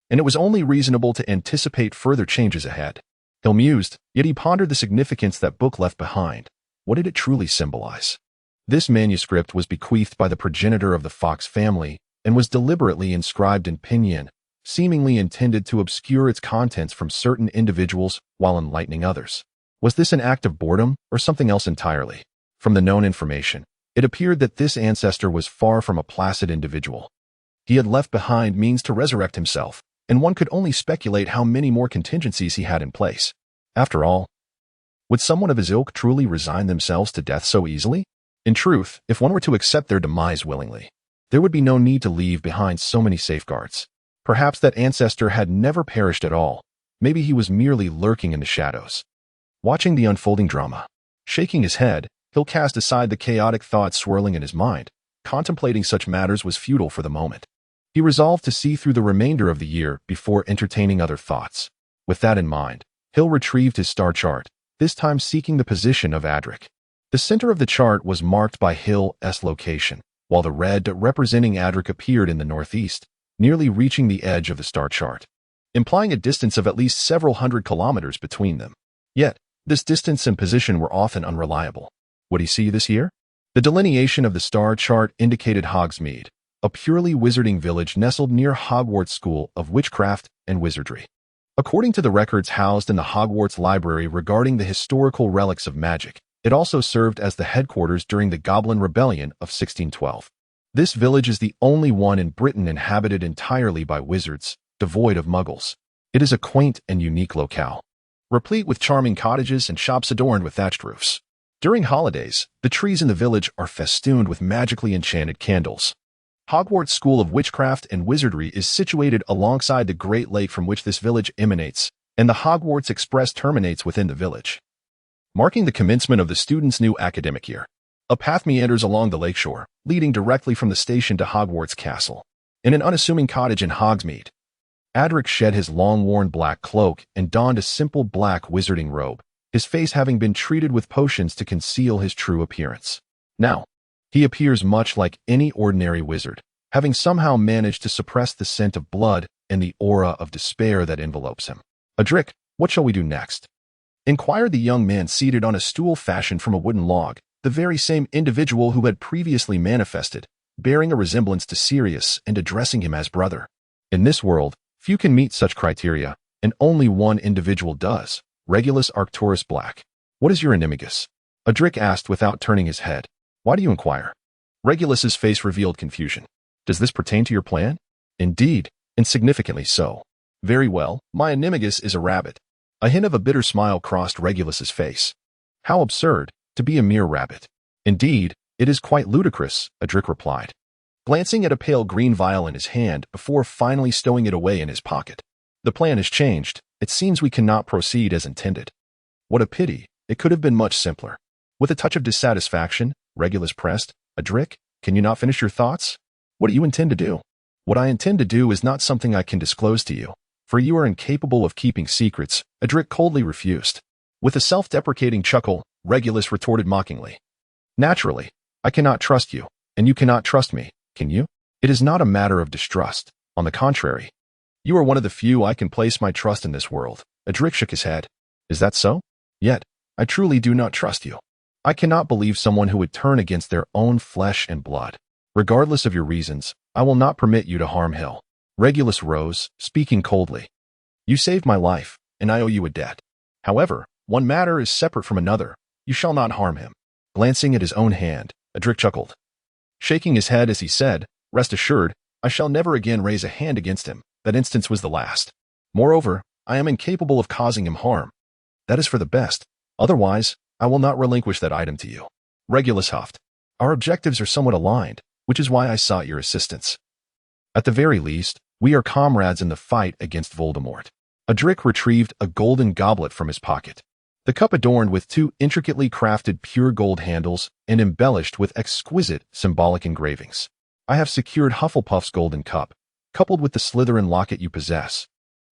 and it was only reasonable to anticipate further changes ahead. Hill mused, yet he pondered the significance that book left behind. What did it truly symbolize? This manuscript was bequeathed by the progenitor of the Fox family and was deliberately inscribed in pinyin, seemingly intended to obscure its contents from certain individuals while enlightening others. Was this an act of boredom or something else entirely? From the known information, it appeared that this ancestor was far from a placid individual. He had left behind means to resurrect himself, and one could only speculate how many more contingencies he had in place. After all, Would someone of his ilk truly resign themselves to death so easily? In truth, if one were to accept their demise willingly, there would be no need to leave behind so many safeguards. Perhaps that ancestor had never perished at all. Maybe he was merely lurking in the shadows, watching the unfolding drama. Shaking his head, Hill cast aside the chaotic thoughts swirling in his mind. Contemplating such matters was futile for the moment. He resolved to see through the remainder of the year before entertaining other thoughts. With that in mind, Hill retrieved his star chart, this time seeking the position of Adric. The center of the chart was marked by Hill's location, while the red representing Adric appeared in the northeast, nearly reaching the edge of the star chart, implying a distance of at least several hundred kilometers between them. Yet, this distance and position were often unreliable. Would he see this year? The delineation of the star chart indicated Hogsmeade, a purely wizarding village nestled near Hogwarts School of Witchcraft and Wizardry. According to the records housed in the Hogwarts Library regarding the historical relics of magic, it also served as the headquarters during the Goblin Rebellion of 1612. This village is the only one in Britain inhabited entirely by wizards, devoid of muggles. It is a quaint and unique locale, replete with charming cottages and shops adorned with thatched roofs. During holidays, the trees in the village are festooned with magically enchanted candles. Hogwarts School of Witchcraft and Wizardry is situated alongside the Great Lake from which this village emanates, and the Hogwarts Express terminates within the village, marking the commencement of the students' new academic year. A path meanders along the lakeshore, leading directly from the station to Hogwarts Castle. In an unassuming cottage in Hogsmeade, Adric shed his long-worn black cloak and donned a simple black wizarding robe, his face having been treated with potions to conceal his true appearance. Now, he appears much like any ordinary wizard, having somehow managed to suppress the scent of blood and the aura of despair that envelopes him. Adric, what shall we do next? Inquired the young man seated on a stool fashioned from a wooden log, the very same individual who had previously manifested, bearing a resemblance to Sirius and addressing him as brother. In this world, few can meet such criteria, and only one individual does, Regulus Arcturus Black. What is your animagus? Adric asked without turning his head. Why do you inquire? Regulus's face revealed confusion. Does this pertain to your plan? Indeed, and significantly so. Very well, my animagus is a rabbit. A hint of a bitter smile crossed Regulus's face. How absurd, to be a mere rabbit. Indeed, it is quite ludicrous, Adric replied, glancing at a pale green vial in his hand before finally stowing it away in his pocket. The plan has changed. It seems we cannot proceed as intended. What a pity. It could have been much simpler. With a touch of dissatisfaction, Regulus pressed, Adric, can you not finish your thoughts? What do you intend to do? What I intend to do is not something I can disclose to you, for you are incapable of keeping secrets, Adric coldly refused. With a self-deprecating chuckle, Regulus retorted mockingly. Naturally, I cannot trust you, and you cannot trust me, can you? It is not a matter of distrust. On the contrary, you are one of the few I can place my trust in this world. Adric shook his head. Is that so? Yet, I truly do not trust you. I cannot believe someone who would turn against their own flesh and blood. Regardless of your reasons, I will not permit you to harm Hill. Regulus rose, speaking coldly. You saved my life, and I owe you a debt. However, one matter is separate from another. You shall not harm him. Glancing at his own hand, Adric chuckled, shaking his head as he said, Rest assured, I shall never again raise a hand against him. That instance was the last. Moreover, I am incapable of causing him harm. That is for the best. Otherwise, I will not relinquish that item to you. Regulus huffed. Our objectives are somewhat aligned, which is why I sought your assistance. At the very least, we are comrades in the fight against Voldemort. Adric retrieved a golden goblet from his pocket. The cup adorned with two intricately crafted pure gold handles and embellished with exquisite symbolic engravings. I have secured Hufflepuff's golden cup, coupled with the Slytherin locket you possess.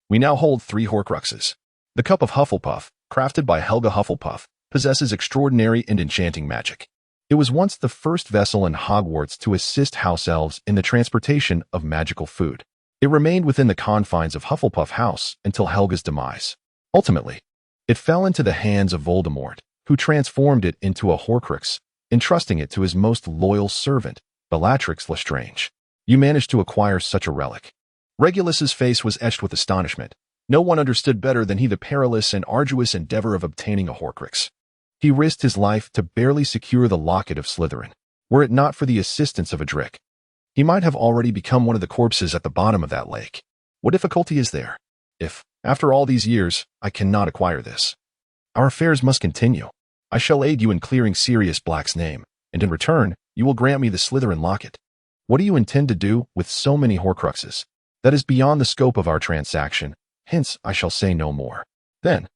We now hold 3 Horcruxes. The cup of Hufflepuff, crafted by Helga Hufflepuff, possesses extraordinary and enchanting magic. It was once the first vessel in Hogwarts to assist house elves in the transportation of magical food. It remained within the confines of Hufflepuff House until Helga's demise. Ultimately, it fell into the hands of Voldemort, who transformed it into a Horcrux, entrusting it to his most loyal servant, Bellatrix Lestrange. You managed to acquire such a relic. Regulus's face was etched with astonishment. No one understood better than he the perilous and arduous endeavor of obtaining a Horcrux. He risked his life to barely secure the locket of Slytherin. Were it not for the assistance of Adric, he might have already become one of the corpses at the bottom of that lake. What difficulty is there? If, after all these years, I cannot acquire this? Our affairs must continue. I shall aid you in clearing Sirius Black's name, and in return, you will grant me the Slytherin locket. What do you intend to do with so many Horcruxes? That is beyond the scope of our transaction, hence I shall say no more. Then,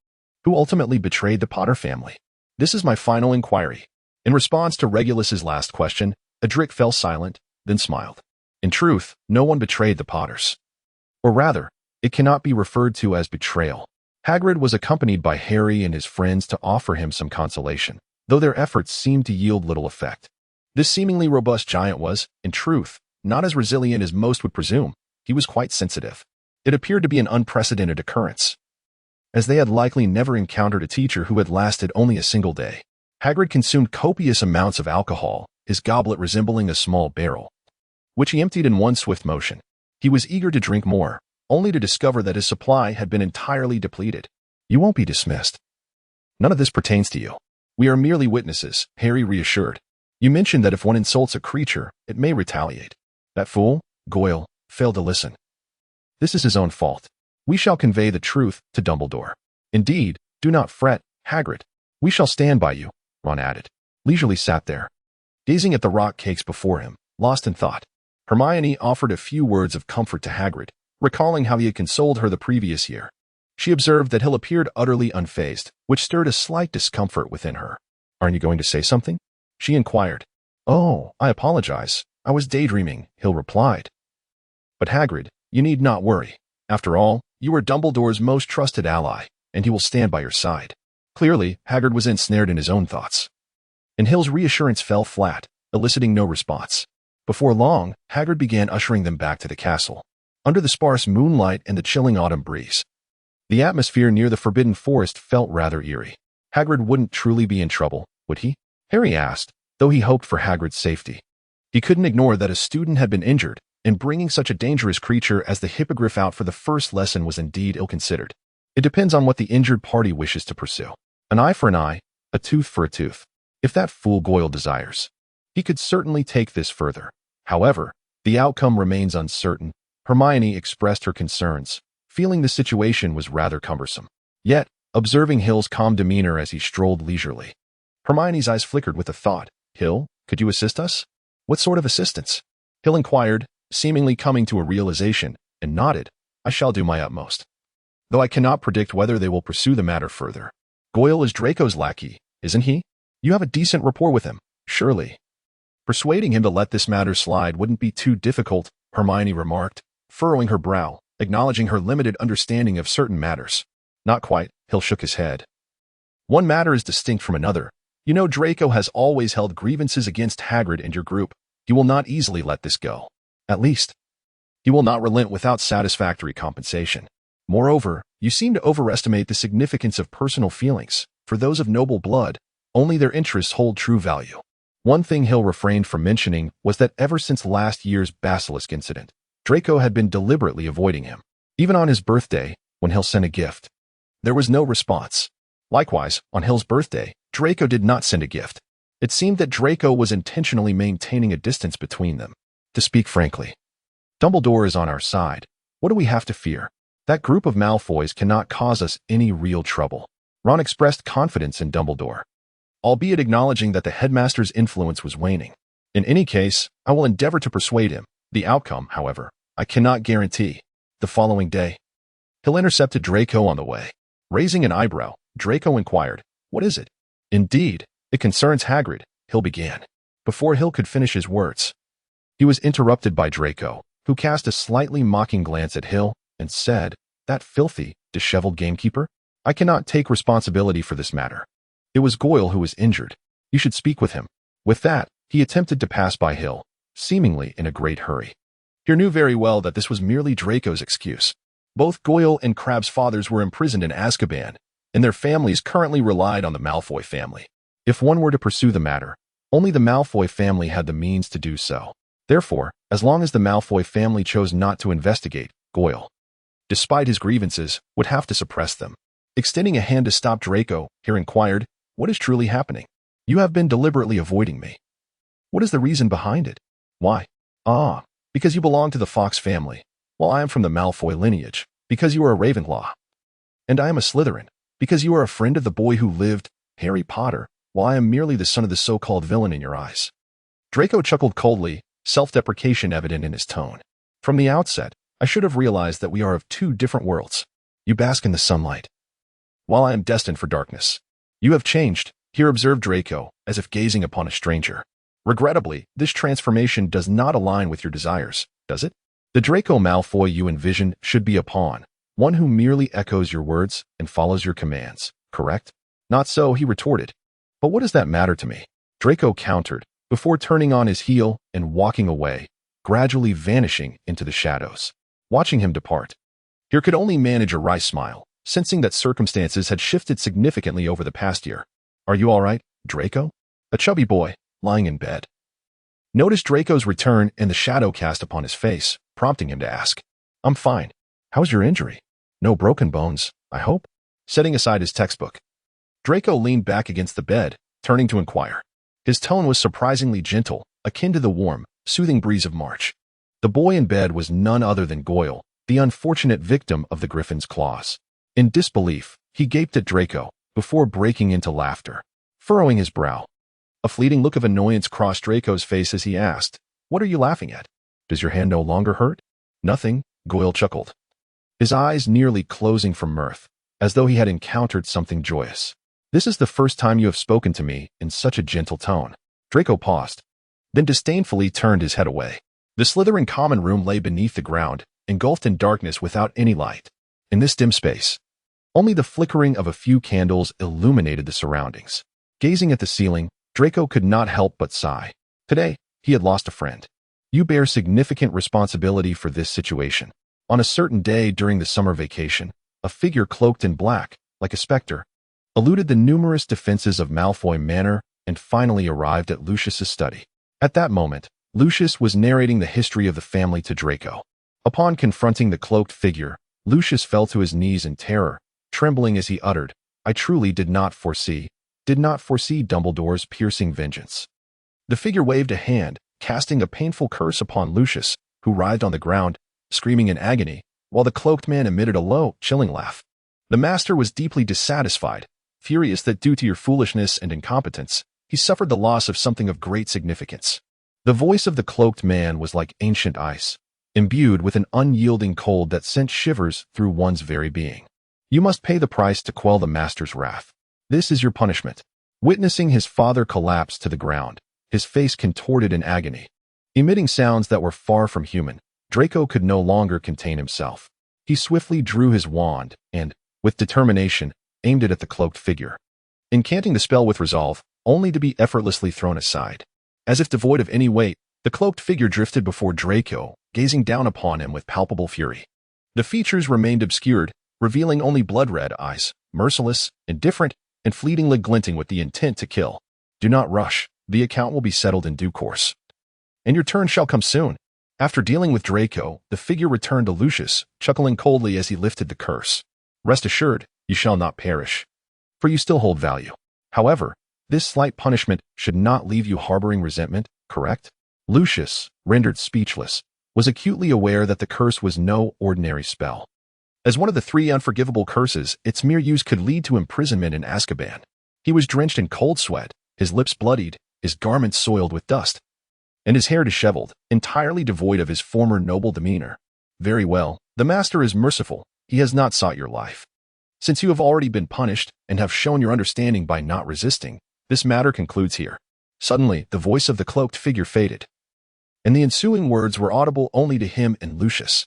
who ultimately betrayed the Potter family? This is my final inquiry. In response to Regulus's last question, Edric fell silent, then smiled. In truth, no one betrayed the Potters. Or rather, it cannot be referred to as betrayal. Hagrid was accompanied by Harry and his friends to offer him some consolation, though their efforts seemed to yield little effect. This seemingly robust giant was, in truth, not as resilient as most would presume. He was quite sensitive. It appeared to be an unprecedented occurrence, as they had likely never encountered a teacher who had lasted only a single day. Hagrid consumed copious amounts of alcohol, his goblet resembling a small barrel, which he emptied in one swift motion. He was eager to drink more, only to discover that his supply had been entirely depleted. You won't be dismissed. None of this pertains to you. We are merely witnesses, Harry reassured. You mentioned that if one insults a creature, it may retaliate. That fool, Goyle, failed to listen. This is his own fault. We shall convey the truth to Dumbledore. Indeed, do not fret, Hagrid. We shall stand by you, Ron added. Leisurely sat there, gazing at the rock cakes before him, lost in thought. Hermione offered a few words of comfort to Hagrid, recalling how he had consoled her the previous year. She observed that Hill appeared utterly unfazed, which stirred a slight discomfort within her. Aren't you going to say something? She inquired. Oh, I apologize. I was daydreaming, Hill replied. But Hagrid, you need not worry. After all, you are Dumbledore's most trusted ally, and he will stand by your side. Clearly, Hagrid was ensnared in his own thoughts. And Hill's reassurance fell flat, eliciting no response. Before long, Hagrid began ushering them back to the castle, under the sparse moonlight and the chilling autumn breeze. The atmosphere near the Forbidden Forest felt rather eerie. Hagrid wouldn't truly be in trouble, would he? Harry asked, though he hoped for Hagrid's safety. He couldn't ignore that a student had been injured, and bringing such a dangerous creature as the Hippogriff out for the first lesson was indeed ill-considered. It depends on what the injured party wishes to pursue. An eye for an eye, a tooth for a tooth. If that fool Goyle desires, he could certainly take this further. However, the outcome remains uncertain. Hermione expressed her concerns, feeling the situation was rather cumbersome. Yet, observing Hill's calm demeanor as he strolled leisurely, Hermione's eyes flickered with a thought. Hill, could you assist us? What sort of assistance? Hill inquired, seemingly coming to a realization, and nodded. I shall do my utmost. Though I cannot predict whether they will pursue the matter further. Goyle is Draco's lackey, isn't he? You have a decent rapport with him, surely. Persuading him to let this matter slide wouldn't be too difficult, Hermione remarked, furrowing her brow, acknowledging her limited understanding of certain matters. Not quite, Hill shook his head. One matter is distinct from another. You know Draco has always held grievances against Hagrid and your group. He will not easily let this go. At least, he will not relent without satisfactory compensation. Moreover, you seem to overestimate the significance of personal feelings. For those of noble blood, only their interests hold true value. One thing Hill refrained from mentioning was that ever since last year's basilisk incident, Draco had been deliberately avoiding him. Even on his birthday, when Hill sent a gift, there was no response. Likewise, on Hill's birthday, Draco did not send a gift. It seemed that Draco was intentionally maintaining a distance between them. To speak frankly, Dumbledore is on our side. What do we have to fear? That group of Malfoys cannot cause us any real trouble. Ron expressed confidence in Dumbledore, albeit acknowledging that the headmaster's influence was waning. In any case, I will endeavor to persuade him. The outcome, however, I cannot guarantee. The following day, Hill intercepted Draco on the way. Raising an eyebrow, Draco inquired, "What is it?" "Indeed, it concerns Hagrid," Hill began. Before Hill could finish his words, he was interrupted by Draco, who cast a slightly mocking glance at Hill and said, "That filthy, disheveled gamekeeper? I cannot take responsibility for this matter. It was Goyle who was injured. You should speak with him." With that, he attempted to pass by Hill, seemingly in a great hurry. He knew very well that this was merely Draco's excuse. Both Goyle and Crabbe's fathers were imprisoned in Azkaban, and their families currently relied on the Malfoy family. If one were to pursue the matter, only the Malfoy family had the means to do so. Therefore, as long as the Malfoy family chose not to investigate, Goyle, despite his grievances, would have to suppress them. Extending a hand to stop Draco, he inquired, "What is truly happening? You have been deliberately avoiding me. What is the reason behind it?" "Why? Because you belong to the Fox family, while I am from the Malfoy lineage, because you are a Ravenclaw. And I am a Slytherin, Because you are a friend of the boy who lived, Harry Potter, while I am merely the son of the so-called villain in your eyes. Draco chuckled coldly, self-deprecation evident in his tone. From the outset, I should have realized that we are of two different worlds. You bask in the sunlight, while I am destined for darkness. You have changed, here observed Draco, as if gazing upon a stranger. Regrettably, this transformation does not align with your desires, does it? The Draco Malfoy you envision should be a pawn, one who merely echoes your words and follows your commands, correct? Not so, he retorted. But what does that matter to me? Draco countered, before turning on his heel and walking away, gradually vanishing into the shadows. Watching him depart, here could only manage a wry smile, sensing that circumstances had shifted significantly over the past year. Are you all right, Draco? A chubby boy, lying in bed, noticed Draco's return and the shadow cast upon his face, prompting him to ask, I'm fine. How's your injury? No broken bones, I hope? Setting aside his textbook, Draco leaned back against the bed, turning to inquire. His tone was surprisingly gentle, akin to the warm, soothing breeze of March. The boy in bed was none other than Goyle, the unfortunate victim of the Griffin's claws. In disbelief, he gaped at Draco, before breaking into laughter, furrowing his brow. A fleeting look of annoyance crossed Draco's face as he asked, What are you laughing at? Does your hand no longer hurt? Nothing, Goyle chuckled, his eyes nearly closing from mirth, as though he had encountered something joyous. This is the first time you have spoken to me in such a gentle tone. Draco paused, then disdainfully turned his head away. The slithering common room lay beneath the ground, engulfed in darkness without any light. In this dim space, only the flickering of a few candles illuminated the surroundings. Gazing at the ceiling, Draco could not help but sigh. Today, he had lost a friend. You bear significant responsibility for this situation. On a certain day during the summer vacation, a figure cloaked in black, like a specter, eluded the numerous defenses of Malfoy Manor and finally arrived at Lucius's study. At that moment, Lucius was narrating the history of the family to Draco. Upon confronting the cloaked figure, Lucius fell to his knees in terror, trembling as he uttered, I truly did not foresee Dumbledore's piercing vengeance. The figure waved a hand, casting a painful curse upon Lucius, who writhed on the ground, screaming in agony, while the cloaked man emitted a low, chilling laugh. The master was deeply dissatisfied, furious that due to your foolishness and incompetence, he suffered the loss of something of great significance. The voice of the cloaked man was like ancient ice, imbued with an unyielding cold that sent shivers through one's very being. You must pay the price to quell the master's wrath. This is your punishment. Witnessing his father collapse to the ground, his face contorted in agony, emitting sounds that were far from human, Draco could no longer contain himself. He swiftly drew his wand and, with determination, aimed it at the cloaked figure, incanting the spell with resolve, only to be effortlessly thrown aside. As if devoid of any weight, the cloaked figure drifted before Draco, gazing down upon him with palpable fury. The features remained obscured, revealing only blood-red eyes, merciless, indifferent, and fleetingly glinting with the intent to kill. Do not rush, the account will be settled in due course. And your turn shall come soon. After dealing with Draco, the figure returned to Lucius, chuckling coldly as he lifted the curse. Rest assured, you shall not perish, for you still hold value. However, this slight punishment should not leave you harboring resentment, correct? Lucius, rendered speechless, was acutely aware that the curse was no ordinary spell. As one of the 3 unforgivable curses, its mere use could lead to imprisonment in Azkaban. He was drenched in cold sweat, his lips bloodied, his garments soiled with dust, and his hair disheveled, entirely devoid of his former noble demeanor. Very well, the master is merciful, he has not sought your life. Since you have already been punished and have shown your understanding by not resisting, this matter concludes here. Suddenly, the voice of the cloaked figure faded, and the ensuing words were audible only to him and Lucius.